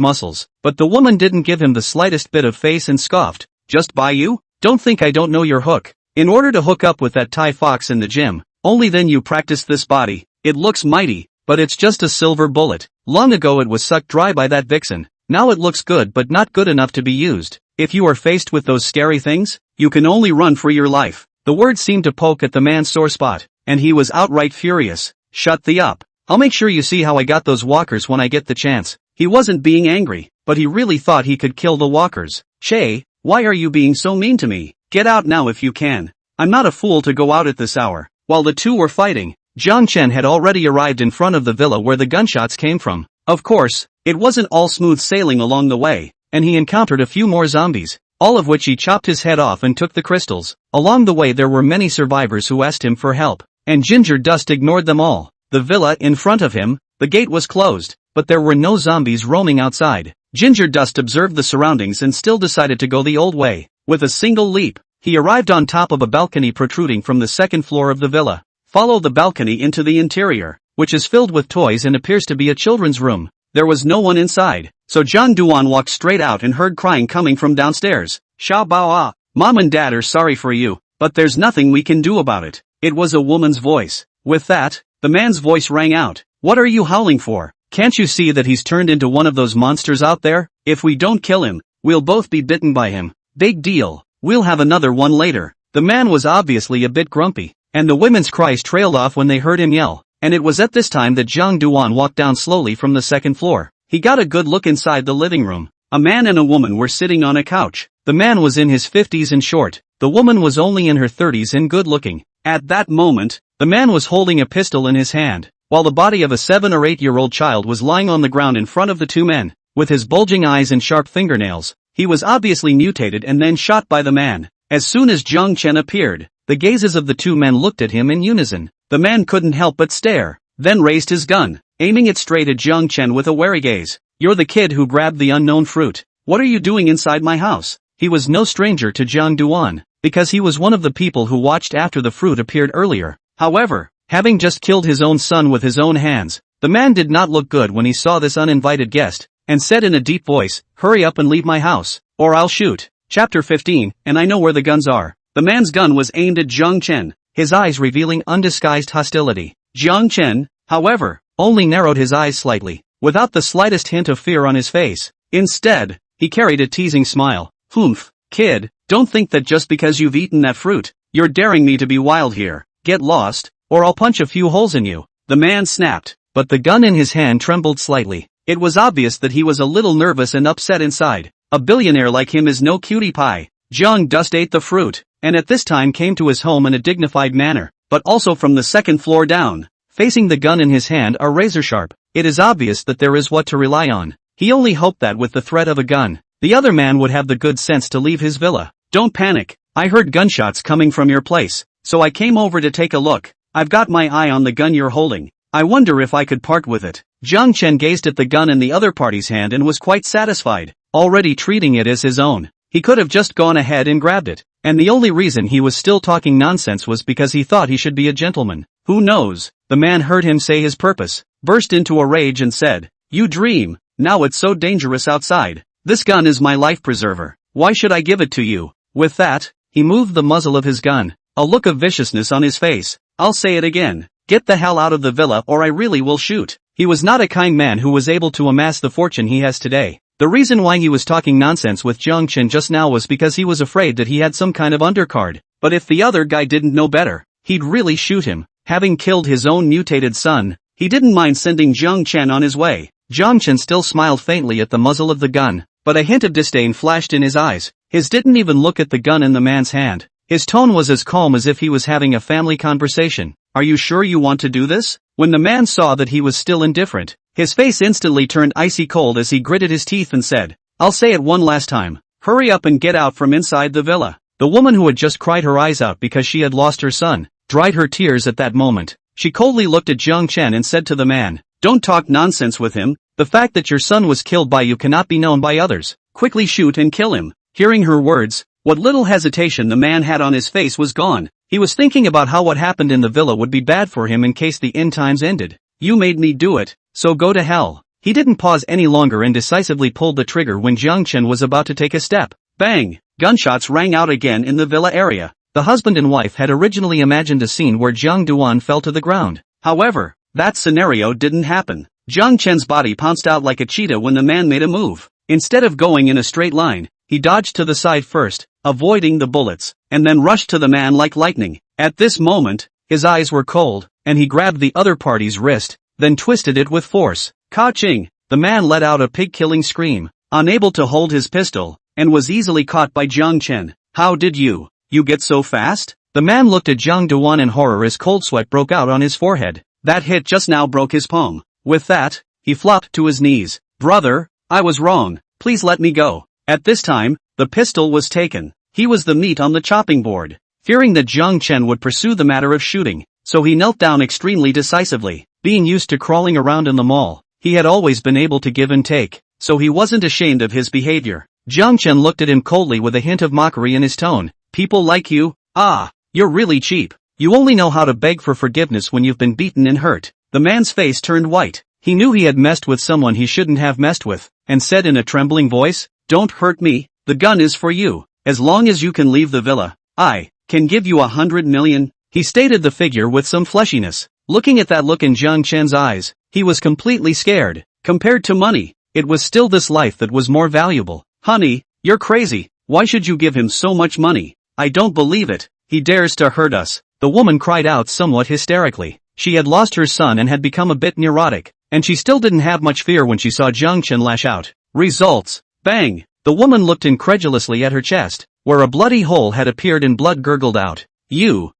muscles, but the woman didn't give him the slightest bit of face and scoffed. "Just buy you? Don't think I don't know your hook. In order to hook up with that Thai fox in the gym, only then you practice this body. It looks mighty, but it's just a silver bullet. Long ago it was sucked dry by that vixen. Now it looks good but not good enough to be used. If you are faced with those scary things, you can only run for your life." The word seemed to poke at the man's sore spot, and he was outright furious. "Shut the up. I'll make sure you see how I got those walkers when I get the chance." He wasn't being angry, but he really thought he could kill the walkers. "Che, why are you being so mean to me? Get out now if you can. I'm not a fool to go out at this hour." While the two were fighting, Jiang Chen had already arrived in front of the villa where the gunshots came from. Of course, it wasn't all smooth sailing along the way, and he encountered a few more zombies, all of which he chopped his head off and took the crystals. Along the way there were many survivors who asked him for help, and Ginger Dust ignored them all. The villa in front of him, the gate was closed, but there were no zombies roaming outside. Ginger Dust observed the surroundings and still decided to go the old way. With a single leap, he arrived on top of a balcony protruding from the second floor of the villa. Follow the balcony into the interior, which is filled with toys and appears to be a children's room. There was no one inside, so Zhang Duan walked straight out and heard crying coming from downstairs. "Xiao Bao Ah, Mom and Dad are sorry for you, but there's nothing we can do about it." It was a woman's voice. With that, the man's voice rang out. "What are you howling for? Can't you see that he's turned into one of those monsters out there? If we don't kill him, we'll both be bitten by him. Big deal. We'll have another one later." The man was obviously a bit grumpy, and the women's cries trailed off when they heard him yell, and it was at this time that Zhang Duan walked down slowly from the second floor. He got a good look inside the living room. A man and a woman were sitting on a couch. The man was in his 50s and short. The woman was only in her 30s and good looking. At that moment, the man was holding a pistol in his hand, while the body of a 7 or 8-year-old child was lying on the ground in front of the two men. With his bulging eyes and sharp fingernails, he was obviously mutated and then shot by the man. As soon as Jiang Chen appeared, the gazes of the two men looked at him in unison. The man couldn't help but stare, then raised his gun, aiming it straight at Jiang Chen with a wary gaze. You're the kid who grabbed the unknown fruit. What are you doing inside my house? He was no stranger to Jiang Duan, because he was one of the people who watched after the fruit appeared earlier. However, having just killed his own son with his own hands, the man did not look good when he saw this uninvited guest, and said in a deep voice, hurry up and leave my house, or I'll shoot. Chapter 15, and I know where the guns are. The man's gun was aimed at Jiang Chen, his eyes revealing undisguised hostility. Jiang Chen, however, only narrowed his eyes slightly, without the slightest hint of fear on his face. Instead, he carried a teasing smile. Humph, kid, don't think that just because you've eaten that fruit, you're daring me to be wild here. Get lost, or I'll punch a few holes in you. The man snapped, but the gun in his hand trembled slightly. It was obvious that he was a little nervous and upset inside. A billionaire like him is no cutie pie. Jiang just ate the fruit, and at this time came to his home in a dignified manner, but also from the second floor down. Facing the gun in his hand are razor sharp. It is obvious that there is what to rely on. He only hoped that with the threat of a gun, the other man would have the good sense to leave his villa. Don't panic. I heard gunshots coming from your place, so I came over to take a look. I've got my eye on the gun you're holding. I wonder if I could part with it. Jiang Chen gazed at the gun in the other party's hand and was quite satisfied, already treating it as his own. He could have just gone ahead and grabbed it, and the only reason he was still talking nonsense was because he thought he should be a gentleman. Who knows? The man heard him say his purpose, burst into a rage and said, you dream, now it's so dangerous outside. This gun is my life preserver. Why should I give it to you? With that, he moved the muzzle of his gun, a look of viciousness on his face. I'll say it again. Get the hell out of the villa or I really will shoot. He was not a kind man who was able to amass the fortune he has today. The reason why he was talking nonsense with Jiang Chen just now was because he was afraid that he had some kind of undercard. But if the other guy didn't know better, he'd really shoot him. Having killed his own mutated son, he didn't mind sending Jiang Chen on his way. Jiang Chen still smiled faintly at the muzzle of the gun, but a hint of disdain flashed in his eyes. His didn't even look at the gun in the man's hand. His tone was as calm as if he was having a family conversation. Are you sure you want to do this? When the man saw that he was still indifferent, his face instantly turned icy cold as he gritted his teeth and said, I'll say it one last time. Hurry up and get out from inside the villa. The woman who had just cried her eyes out because she had lost her son, dried her tears at that moment. She coldly looked at Jiang Chen and said to the man, don't talk nonsense with him. The fact that your son was killed by you cannot be known by others. Quickly shoot and kill him. Hearing her words, what little hesitation the man had on his face was gone. He was thinking about how what happened in the villa would be bad for him in case the end times ended. You made me do it, so go to hell. He didn't pause any longer and decisively pulled the trigger when Jiang Chen was about to take a step. Bang! Gunshots rang out again in the villa area. The husband and wife had originally imagined a scene where Jiang Duan fell to the ground. However, that scenario didn't happen. Jiang Chen's body pounced out like a cheetah when the man made a move. Instead of going in a straight line, he dodged to the side first, avoiding the bullets, and then rushed to the man like lightning. At this moment, his eyes were cold, and he grabbed the other party's wrist, then twisted it with force. Ka-ching! The man let out a pig-killing scream, unable to hold his pistol, and was easily caught by Jiang Chen. How did you get so fast? The man looked at Jiang Duan in horror as cold sweat broke out on his forehead. That hit just now broke his palm. With that, he flopped to his knees. Brother, I was wrong. Please let me go. At this time, the pistol was taken. He was the meat on the chopping board. Fearing that Jiang Chen would pursue the matter of shooting, so he knelt down extremely decisively. Being used to crawling around in the mall, he had always been able to give and take, so he wasn't ashamed of his behavior. Jiang Chen looked at him coldly with a hint of mockery in his tone. People like you? Ah, you're really cheap. You only know how to beg for forgiveness when you've been beaten and hurt. The man's face turned white. He knew he had messed with someone he shouldn't have messed with, and said in a trembling voice, don't hurt me, the gun is for you. As long as you can leave the villa, I can give you 100 million. He stated the figure with some fleshiness. Looking at that look in Jiang Chen's eyes, he was completely scared. Compared to money, it was still this life that was more valuable. Honey, you're crazy. Why should you give him so much money? I don't believe it. He dares to hurt us. The woman cried out somewhat hysterically. She had lost her son and had become a bit neurotic, and she still didn't have much fear when she saw Jiang Chen lash out. Results. Bang! The woman looked incredulously at her chest, where a bloody hole had appeared and blood gurgled out. You.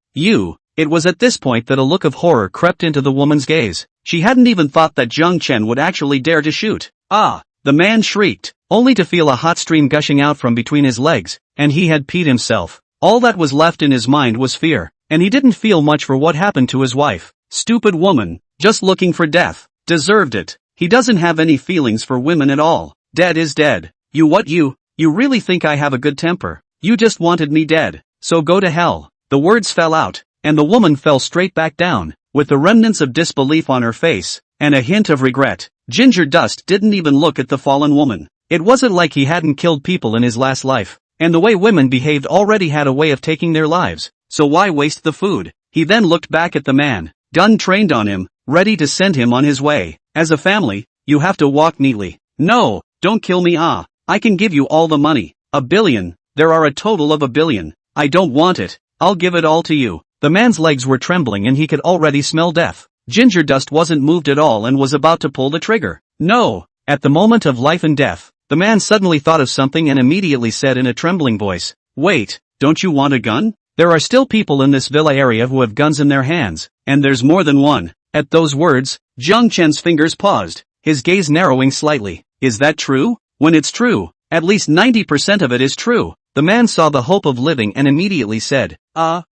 It was at this point that a look of horror crept into the woman's gaze. She hadn't even thought that Jiang Chen would actually dare to shoot. Ah! The man shrieked, only to feel a hot stream gushing out from between his legs, and he had peed himself. All that was left in his mind was fear. and he didn't feel much for what happened to his wife. Stupid woman, just looking for death. Deserved it. He doesn't have any feelings for women at all. Dead is dead. You really think I have a good temper? You just wanted me dead. So go to hell. The words fell out, and the woman fell straight back down, with the remnants of disbelief on her face, and a hint of regret. Ginger Dust didn't even look at the fallen woman. It wasn't like he hadn't killed people in his last life, and the way women behaved already had a way of taking their lives, so why waste the food? He then looked back at the man, gun trained on him, ready to send him on his way. As a family, you have to walk neatly. No, don't kill me. I can give you all the money. $1 billion. There are a total of $1 billion. I don't want it. I'll give it all to you. The man's legs were trembling and he could already smell death. Ginger Dust wasn't moved at all and was about to pull the trigger. No! At the moment of life and death, the man suddenly thought of something and immediately said in a trembling voice, "Wait, don't you want a gun? There are still people in this villa area who have guns in their hands, and there's more than one." At those words, Jiang Chen's fingers paused, his gaze narrowing slightly. Is that true? When it's true, at least 90% of it is true. The man saw the hope of living and immediately said,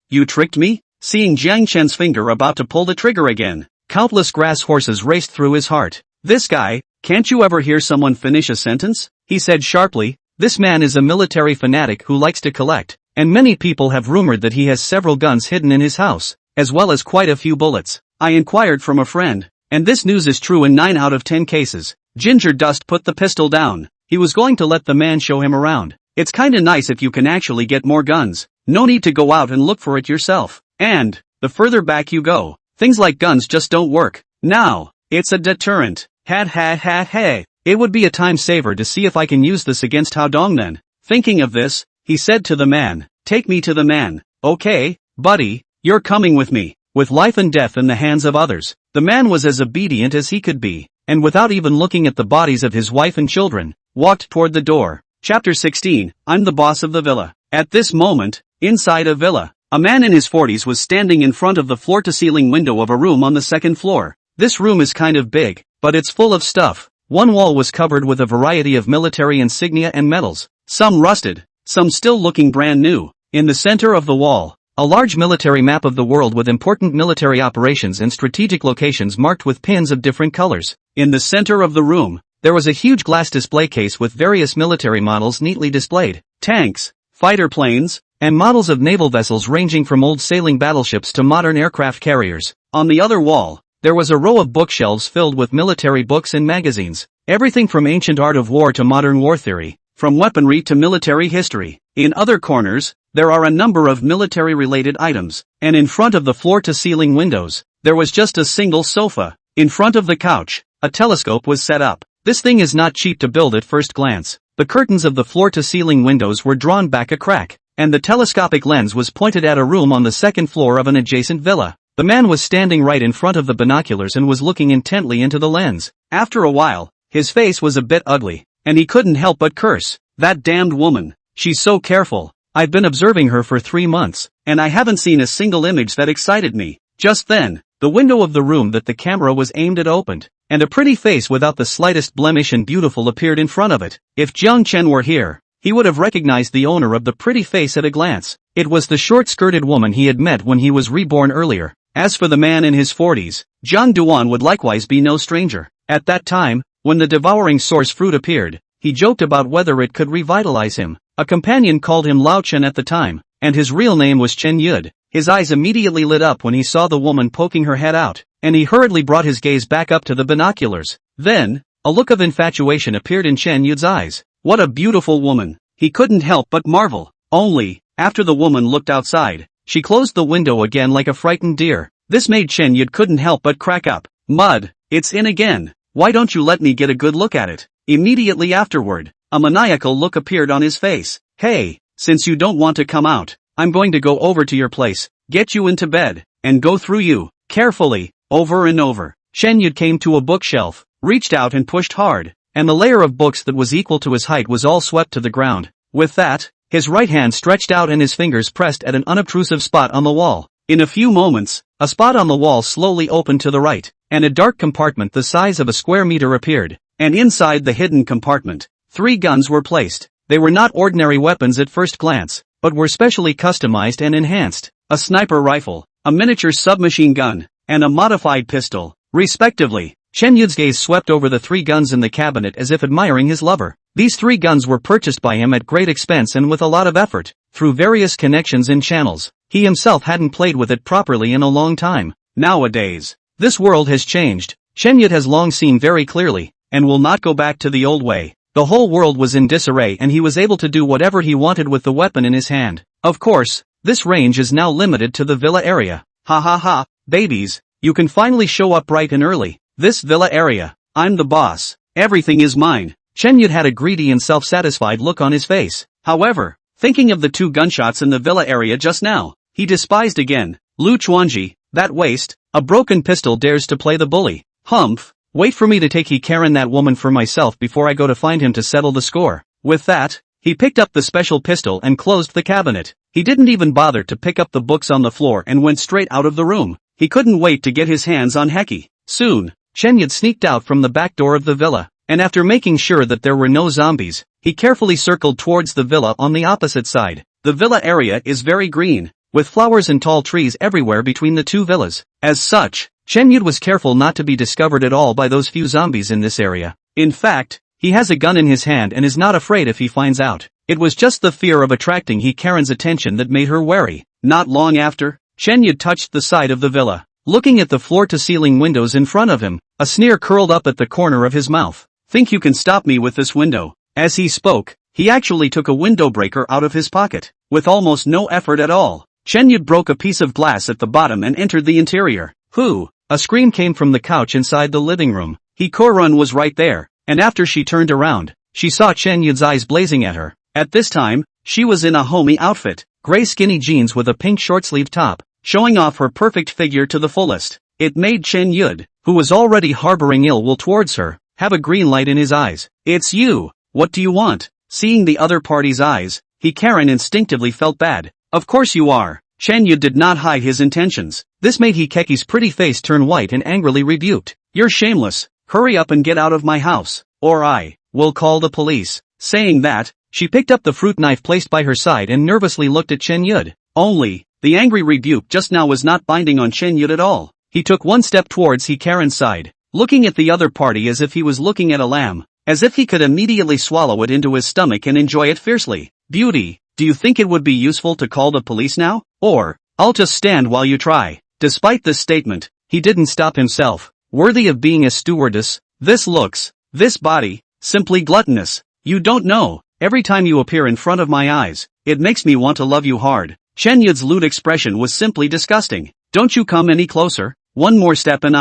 you tricked me? Seeing Jiang Chen's finger about to pull the trigger again, countless grass horses raced through his heart. This guy, can't you ever hear someone finish a sentence? He said sharply. This man is a military fanatic who likes to collect, and many people have rumored that he has several guns hidden in his house, as well as quite a few bullets. I inquired from a friend, and this news is true in 9 out of 10 cases. Ginger Dust put the pistol down. He was going to let the man show him around. It's kinda nice if you can actually get more guns. No need to go out and look for it yourself. And, the further back you go, things like guns just don't work. Now, it's a deterrent. Hey. It would be a time saver to see if I can use this against Hao Dong then. Thinking of this, he said to the man, take me to the man. Okay, buddy, you're coming with me. With life and death in the hands of others, the man was as obedient as he could be, and without even looking at the bodies of his wife and children, walked toward the door. Chapter 16, I'm the boss of the villa. At this moment, inside a villa, a man in his 40s was standing in front of the floor-to-ceiling window of a room on the second floor. This room is kind of big, but it's full of stuff. One wall was covered with a variety of military insignia and medals, some rusted, some still looking brand new. In the center of the wall, a large military map of the world with important military operations and strategic locations marked with pins of different colors. In the center of the room, there was a huge glass display case with various military models neatly displayed. Tanks, fighter planes, and models of naval vessels ranging from old sailing battleships to modern aircraft carriers. On the other wall, there was a row of bookshelves filled with military books and magazines. Everything from ancient art of war to modern war theory, from weaponry to military history. In other corners, there are a number of military-related items, and in front of the floor-to-ceiling windows, there was just a single sofa. In front of the couch, a telescope was set up. This thing is not cheap to build at first glance. The curtains of the floor-to-ceiling windows were drawn back a crack, and the telescopic lens was pointed at a room on the second floor of an adjacent villa. The man was standing right in front of the binoculars and was looking intently into the lens. After a while, his face was a bit ugly, and he couldn't help but curse. That damned woman. She's so careful. I've been observing her for 3 months, and I haven't seen a single image that excited me. Just then, the window of the room that the camera was aimed at opened, and a pretty face without the slightest blemish and beautiful appeared in front of it. If Jiang Chen were here, he would have recognized the owner of the pretty face at a glance. It was the short-skirted woman he had met when he was reborn earlier. As for the man in his 40s, Zhang Duan would likewise be no stranger. At that time, when the devouring source fruit appeared, he joked about whether it could revitalize him. A companion called him Lao Chen at the time, and his real name was Chen Yud. His eyes immediately lit up when he saw the woman poking her head out, and he hurriedly brought his gaze back up to the binoculars. Then, a look of infatuation appeared in Chen Yud's eyes. What a beautiful woman! He couldn't help but marvel. Only, after the woman looked outside, she closed the window again like a frightened deer. This made Chen Yud couldn't help but crack up. Mud, it's in again. Why don't you let me get a good look at it? Immediately afterward, a maniacal look appeared on his face. Hey, since you don't want to come out, I'm going to go over to your place, get you into bed, and go through you, carefully, over and over. Chen Yud came to a bookshelf, reached out and pushed hard, and the layer of books that was equal to his height was all swept to the ground. With that, his right hand stretched out and his fingers pressed at an unobtrusive spot on the wall. In a few moments, a spot on the wall slowly opened to the right, and a dark compartment the size of a square meter appeared, and inside the hidden compartment, 3 guns were placed. They were not ordinary weapons at first glance, but were specially customized and enhanced. a sniper rifle, a miniature submachine gun, and a modified pistol, respectively. Chen Yud's gaze swept over the 3 guns in the cabinet as if admiring his lover. These 3 guns were purchased by him at great expense and with a lot of effort, through various connections and channels. He himself hadn't played with it properly in a long time. Nowadays, this world has changed. Chen Yud has long seen very clearly, and will not go back to the old way. The whole world was in disarray and he was able to do whatever he wanted with the weapon in his hand. Of course, this range is now limited to the villa area. Ha ha ha, babies, you can finally show up bright and early. This villa area, I'm the boss. Everything is mine. Chen Yud had a greedy and self-satisfied look on his face. However, thinking of the 2 gunshots in the villa area just now, he despised again. Lu Chuanji, that waste, a broken pistol dares to play the bully. Humph, wait for me to take Karen that woman for myself before I go to find him to settle the score. With that, he picked up the special pistol and closed the cabinet. He didn't even bother to pick up the books on the floor and went straight out of the room. He couldn't wait to get his hands on Heki. Soon, Chen Yud sneaked out from the back door of the villa, and after making sure that there were no zombies, he carefully circled towards the villa on the opposite side. The villa area is very green, with flowers and tall trees everywhere between the 2 villas. As such, Chen Yud was careful not to be discovered at all by those few zombies in this area. In fact, he has a gun in his hand and is not afraid if he finds out. It was just the fear of attracting Karen's attention that made her wary. Not long after, Chen Yud touched the side of the villa. Looking at the floor-to-ceiling windows in front of him, a sneer curled up at the corner of his mouth. Think you can stop me with this window? As he spoke, he actually took a window breaker out of his pocket. With almost no effort at all, Chen Yud broke a piece of glass at the bottom and entered the interior. Whoo! A scream came from the couch inside the living room. Korun was right there, and after she turned around, she saw Chen Yud's eyes blazing at her. At this time, she was in a homey outfit, gray skinny jeans with a pink short-sleeved top, showing off her perfect figure to the fullest. It made Chen Yud, who was already harboring ill will towards her, have a green light in his eyes. It's you! What do you want? Seeing the other party's eyes, Karen instinctively felt bad. Of course you are. Chen Yud did not hide his intentions. This made Hikeki's pretty face turn white and angrily rebuked. You're shameless. Hurry up and get out of my house, or I will call the police. Saying that, she picked up the fruit knife placed by her side and nervously looked at Chen Yud. Only, the angry rebuke just now was not binding on Chen Yud at all. He took one step towards Karen's side, looking at the other party as if he was looking at a lamb, as if he could immediately swallow it into his stomach and enjoy it fiercely. Beauty, do you think it would be useful to call the police now? Or, I'll just stand while you try. Despite this statement, he didn't stop himself. Worthy of being a stewardess, this looks, this body, simply gluttonous. You don't know, every time you appear in front of my eyes, it makes me want to love you hard. Chen Yud's lewd expression was simply disgusting. Don't you come any closer, one more step and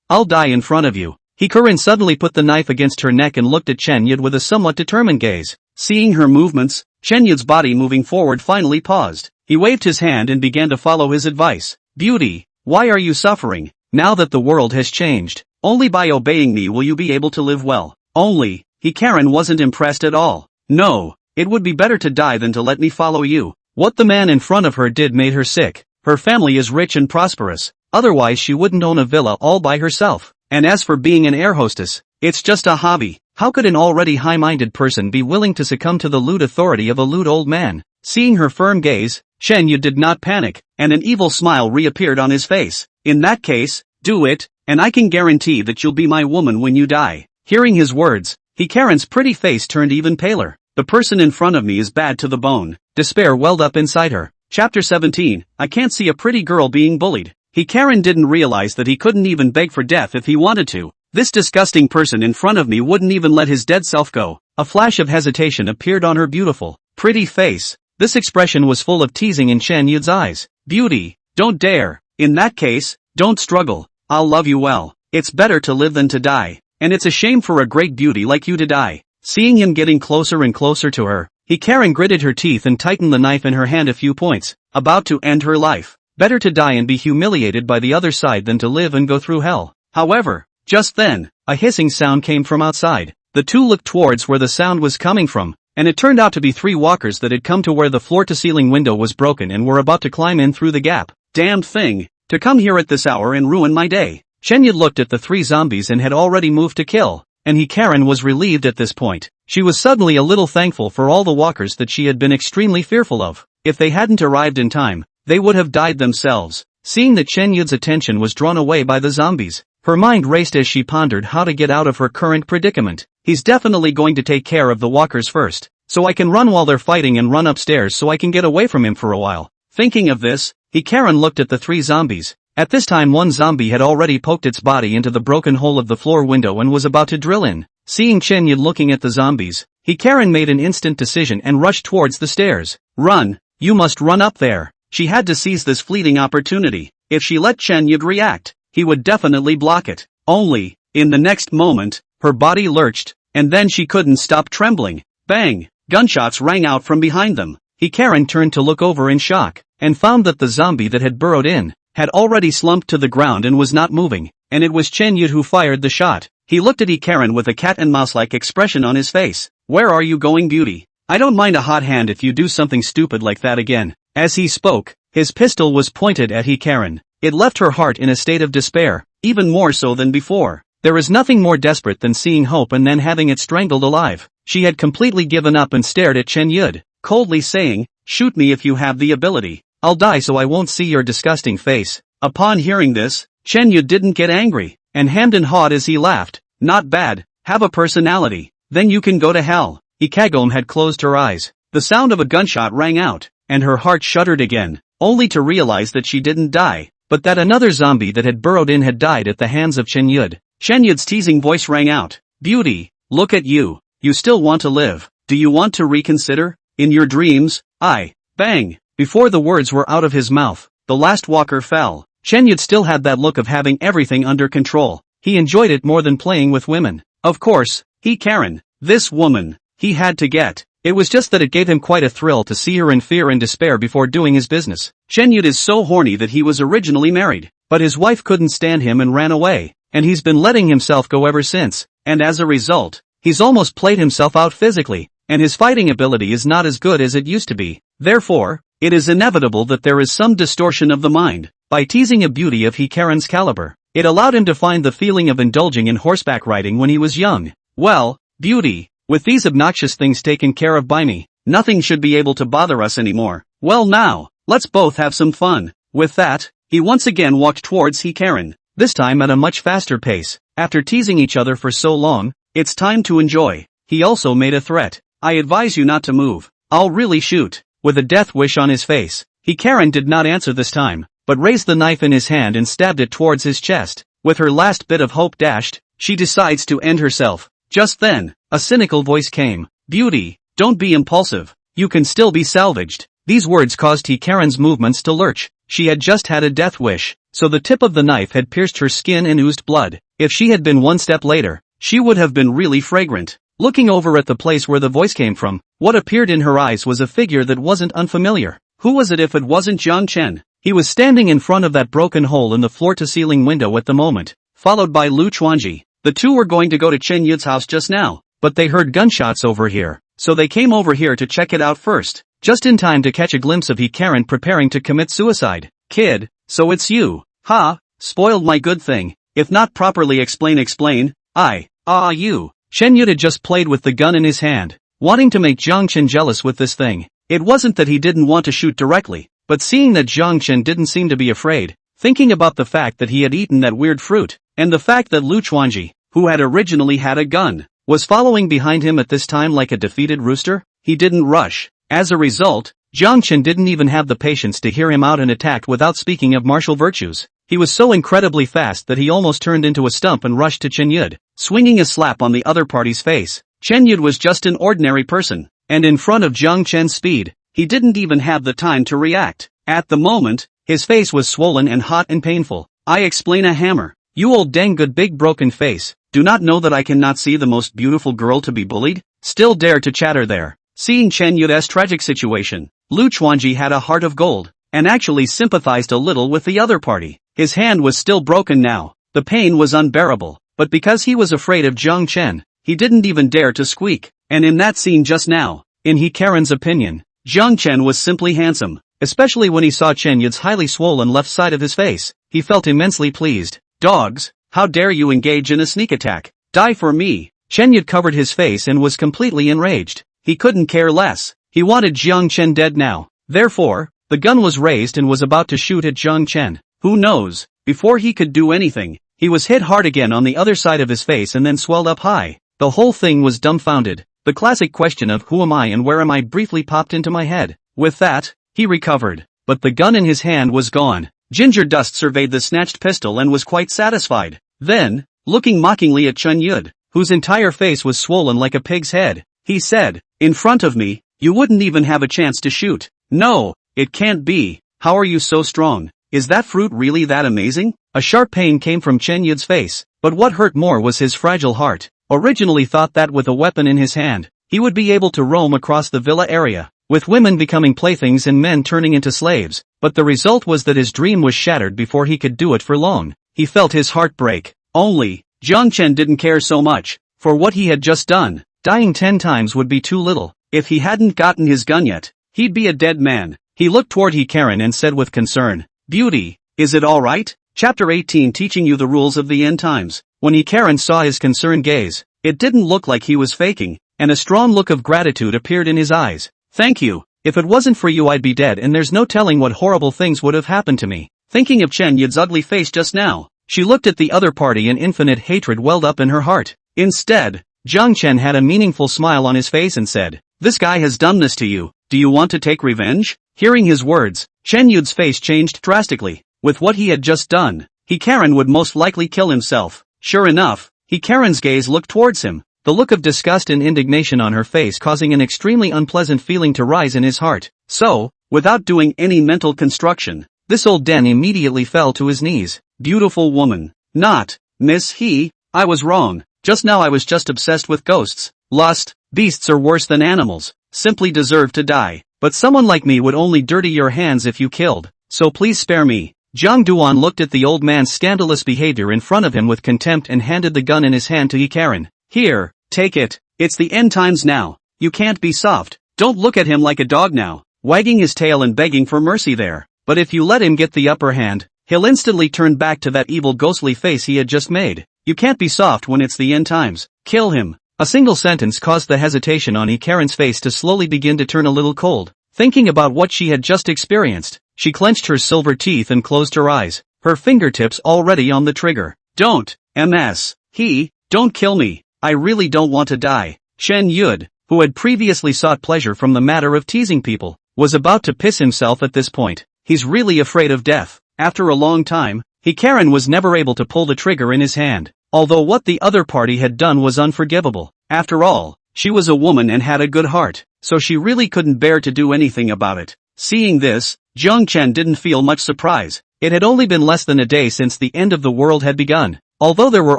I'll die in front of you. Karen suddenly put the knife against her neck and looked at Chen Yud with a somewhat determined gaze. Seeing her movements, Chen Yud's body moving forward finally paused. He waved his hand and began to follow his advice. Beauty, why are you suffering? Now that the world has changed, only by obeying me will you be able to live well. Only, Karen wasn't impressed at all. No, it would be better to die than to let me follow you. What the man in front of her did made her sick. Her family is rich and prosperous, otherwise she wouldn't own a villa all by herself. And as for being an air hostess, it's just a hobby. How could an already high-minded person be willing to succumb to the lewd authority of a lewd old man? Seeing her firm gaze, Chen Yu did not panic, and an evil smile reappeared on his face. In that case, do it, and I can guarantee that you'll be my woman when you die. Hearing his words, Karen's pretty face turned even paler. The person in front of me is bad to the bone. Despair welled up inside her. Chapter 17, I can't see a pretty girl being bullied. Karen didn't realize that he couldn't even beg for death if he wanted to. This disgusting person in front of me wouldn't even let his dead self go. A flash of hesitation appeared on her beautiful, pretty face. This expression was full of teasing in Chen Yud's eyes. Beauty, don't dare. In that case, don't struggle. I'll love you well. It's better to live than to die. And it's a shame for a great beauty like you to die. Seeing him getting closer and closer to her, Karen gritted her teeth and tightened the knife in her hand a few points. About to end her life. Better to die and be humiliated by the other side than to live and go through hell. However, just then, a hissing sound came from outside. The two looked towards where the sound was coming from, and it turned out to be three walkers that had come to where the floor-to-ceiling window was broken and were about to climb in through the gap. Damned thing, to come here at this hour and ruin my day. Chen Yud looked at the three zombies and had already moved to kill, and Karen was relieved at this point. She was suddenly a little thankful for all the walkers that she had been extremely fearful of. If they hadn't arrived in time, they would have died themselves. Seeing that Chen Yud's attention was drawn away by the zombies, her mind raced as she pondered how to get out of her current predicament. He's definitely going to take care of the walkers first, so I can run while they're fighting and run upstairs so I can get away from him for a while. Thinking of this, Karen looked at the 3 zombies. At this time one zombie had already poked its body into the broken hole of the floor window and was about to drill in. Seeing Chen Yud looking at the zombies, Karen made an instant decision and rushed towards the stairs. Run! You must run up there! She had to seize this fleeting opportunity. If she let Chen Yud react, he would definitely block it. Only, in the next moment, her body lurched, and then she couldn't stop trembling. Bang! Gunshots rang out from behind them. Karen turned to look over in shock, and found that the zombie that had burrowed in had already slumped to the ground and was not moving, and it was Chen Yud who fired the shot. He looked at Karen with a cat-and-mouse-like expression on his face. Where are you going, beauty? I don't mind a hot hand if you do something stupid like that again. As he spoke, his pistol was pointed at Karen. It left her heart in a state of despair, even more so than before. There is nothing more desperate than seeing hope and then having it strangled alive. She had completely given up and stared at Chen Yud, coldly saying, "Shoot me if you have the ability. I'll die so I won't see your disgusting face." Upon hearing this, Chen Yud didn't get angry, and hemmed and hawed as he laughed. Not bad, have a personality, then you can go to hell. Ikagome had closed her eyes. The sound of a gunshot rang out, and her heart shuddered again, only to realize that she didn't die, but that another zombie that had burrowed in had died at the hands of Chen Yud. Chen Yud's teasing voice rang out. Beauty, look at you. You still want to live. Do you want to reconsider? In your dreams, bang. Before the words were out of his mouth, the last walker fell. Chen Yud still had that look of having everything under control. He enjoyed it more than playing with women. Of course, Karen, this woman, he had to get. It was just that it gave him quite a thrill to see her in fear and despair before doing his business. Chen Yud is so horny that he was originally married, but his wife couldn't stand him and ran away, and he's been letting himself go ever since, and as a result, he's almost played himself out physically, and his fighting ability is not as good as it used to be. Therefore, it is inevitable that there is some distortion of the mind. By teasing a beauty of Karen's caliber, it allowed him to find the feeling of indulging in horseback riding when he was young. Well, beauty, with these obnoxious things taken care of by me, nothing should be able to bother us anymore. Well now, let's both have some fun. With that, he once again walked towards Karen, this time at a much faster pace. After teasing each other for so long, it's time to enjoy. He also made a threat. I advise you not to move. I'll really shoot. With a death wish on his face, Karen did not answer this time, but raised the knife in his hand and stabbed it towards his chest. With her last bit of hope dashed, she decides to end herself. Just then, a cynical voice came. Beauty, don't be impulsive. You can still be salvaged. These words caused Karen's movements to lurch. She had just had a death wish, so the tip of the knife had pierced her skin and oozed blood. If she had been one step later, she would have been really fragrant. Looking over at the place where the voice came from, what appeared in her eyes was a figure that wasn't unfamiliar. Who was it if it wasn't Jiang Chen? He was standing in front of that broken hole in the floor-to-ceiling window at the moment, followed by Lu Chuanji. The two were going to go to Chen Yud's house just now, but they heard gunshots over here, so they came over here to check it out first, just in time to catch a glimpse of Karen preparing to commit suicide. Kid, so it's you. Ha, spoiled my good thing. If not properly explain. You. Chen Yud had just played with the gun in his hand, wanting to make Jiang Chen jealous with this thing. It wasn't that he didn't want to shoot directly, but seeing that Jiang Chen didn't seem to be afraid, thinking about the fact that he had eaten that weird fruit, and the fact that Lu Chuanji, who had originally had a gun, was following behind him at this time like a defeated rooster, he didn't rush. As a result, Jiang Chen didn't even have the patience to hear him out and attack without speaking of martial virtues. He was so incredibly fast that he almost turned into a stump and rushed to Chen Yud, swinging a slap on the other party's face. Chen Yud was just an ordinary person, and in front of Jiang Chen's speed, he didn't even have the time to react. At the moment, his face was swollen and hot and painful. I explain a hammer. You old dang good big broken face, do not know that I cannot see the most beautiful girl to be bullied? Still dare to chatter there. Seeing Chen Yud's tragic situation, Lu Chuanji had a heart of gold, and actually sympathized a little with the other party. His hand was still broken now. The pain was unbearable, but because he was afraid of Jiang Chen, he didn't even dare to squeak. And in that scene just now, in Karen's opinion, Jiang Chen was simply handsome, especially when he saw Chen Yud's highly swollen left side of his face. He felt immensely pleased. Dogs, how dare you engage in a sneak attack? Die for me. Chen Yud covered his face and was completely enraged. He couldn't care less. He wanted Jiang Chen dead now. Therefore, The gun was raised and was about to shoot at Zhang Chen. Who knows? Before he could do anything, he was hit hard again on the other side of his face and then swelled up high. The whole thing was dumbfounded. The classic question of who am I and where am I briefly popped into my head. With that, he recovered. But the gun in his hand was gone. Ginger Dust surveyed the snatched pistol and was quite satisfied. Then, looking mockingly at Chen Yud, whose entire face was swollen like a pig's head, he said, "In front of me, you wouldn't even have a chance to shoot." "No, it can't be. How are you so strong? Is that fruit really that amazing?" A sharp pain came from Chen Yud's face, but what hurt more was his fragile heart. Originally thought that with a weapon in his hand, he would be able to roam across the villa area, with women becoming playthings and men turning into slaves, but the result was that his dream was shattered before he could do it for long. He felt his heart break. Only, Zhang Chen didn't care so much, for what he had just done. Dying 10 times would be too little. If he hadn't gotten his gun yet, he'd be a dead man. He looked toward He Karen and said with concern, "Beauty, is it alright?" Chapter 18 teaching you the rules of the end times. When He Karen saw his concerned gaze, it didn't look like he was faking, and a strong look of gratitude appeared in his eyes. "Thank you. If it wasn't for you I'd be dead and there's no telling what horrible things would have happened to me." Thinking of Chen Yud's ugly face just now, she looked at the other party and infinite hatred welled up in her heart. Instead, Zhang Chen had a meaningful smile on his face and said, "This guy has done this to you. Do you want to take revenge?" Hearing his words, Chen Yud's face changed drastically. With what he had just done, He Karen would most likely kill himself. Sure enough, He Karen's gaze looked towards him, the look of disgust and indignation on her face causing an extremely unpleasant feeling to rise in his heart. So, without doing any mental construction, this old den immediately fell to his knees. "Beautiful woman. Not, Miss He, I was wrong. Just now I was just obsessed with ghosts. Lust, beasts are worse than animals, simply deserve to die. But someone like me would only dirty your hands if you killed, so please spare me." Zhang Duan looked at the old man's scandalous behavior in front of him with contempt and handed the gun in his hand to He Karen. "Here, take it. It's the end times now. You can't be soft. Don't look at him like a dog now, wagging his tail and begging for mercy there. But if you let him get the upper hand, he'll instantly turn back to that evil ghostly face he had just made. You can't be soft when it's the end times. Kill him." A single sentence caused the hesitation on He Karen's face to slowly begin to turn a little cold. Thinking about what she had just experienced, she clenched her silver teeth and closed her eyes, her fingertips already on the trigger. "Don't, Ms. He, don't kill me. I really don't want to die." Chen Yud, who had previously sought pleasure from the matter of teasing people, was about to piss himself at this point. He's really afraid of death. After a long time, He Karen was never able to pull the trigger in his hand, although what the other party had done was unforgivable. After all, she was a woman and had a good heart, so she really couldn't bear to do anything about it. Seeing this, Zhang Chen didn't feel much surprise. It had only been less than a day since the end of the world had begun. Although there were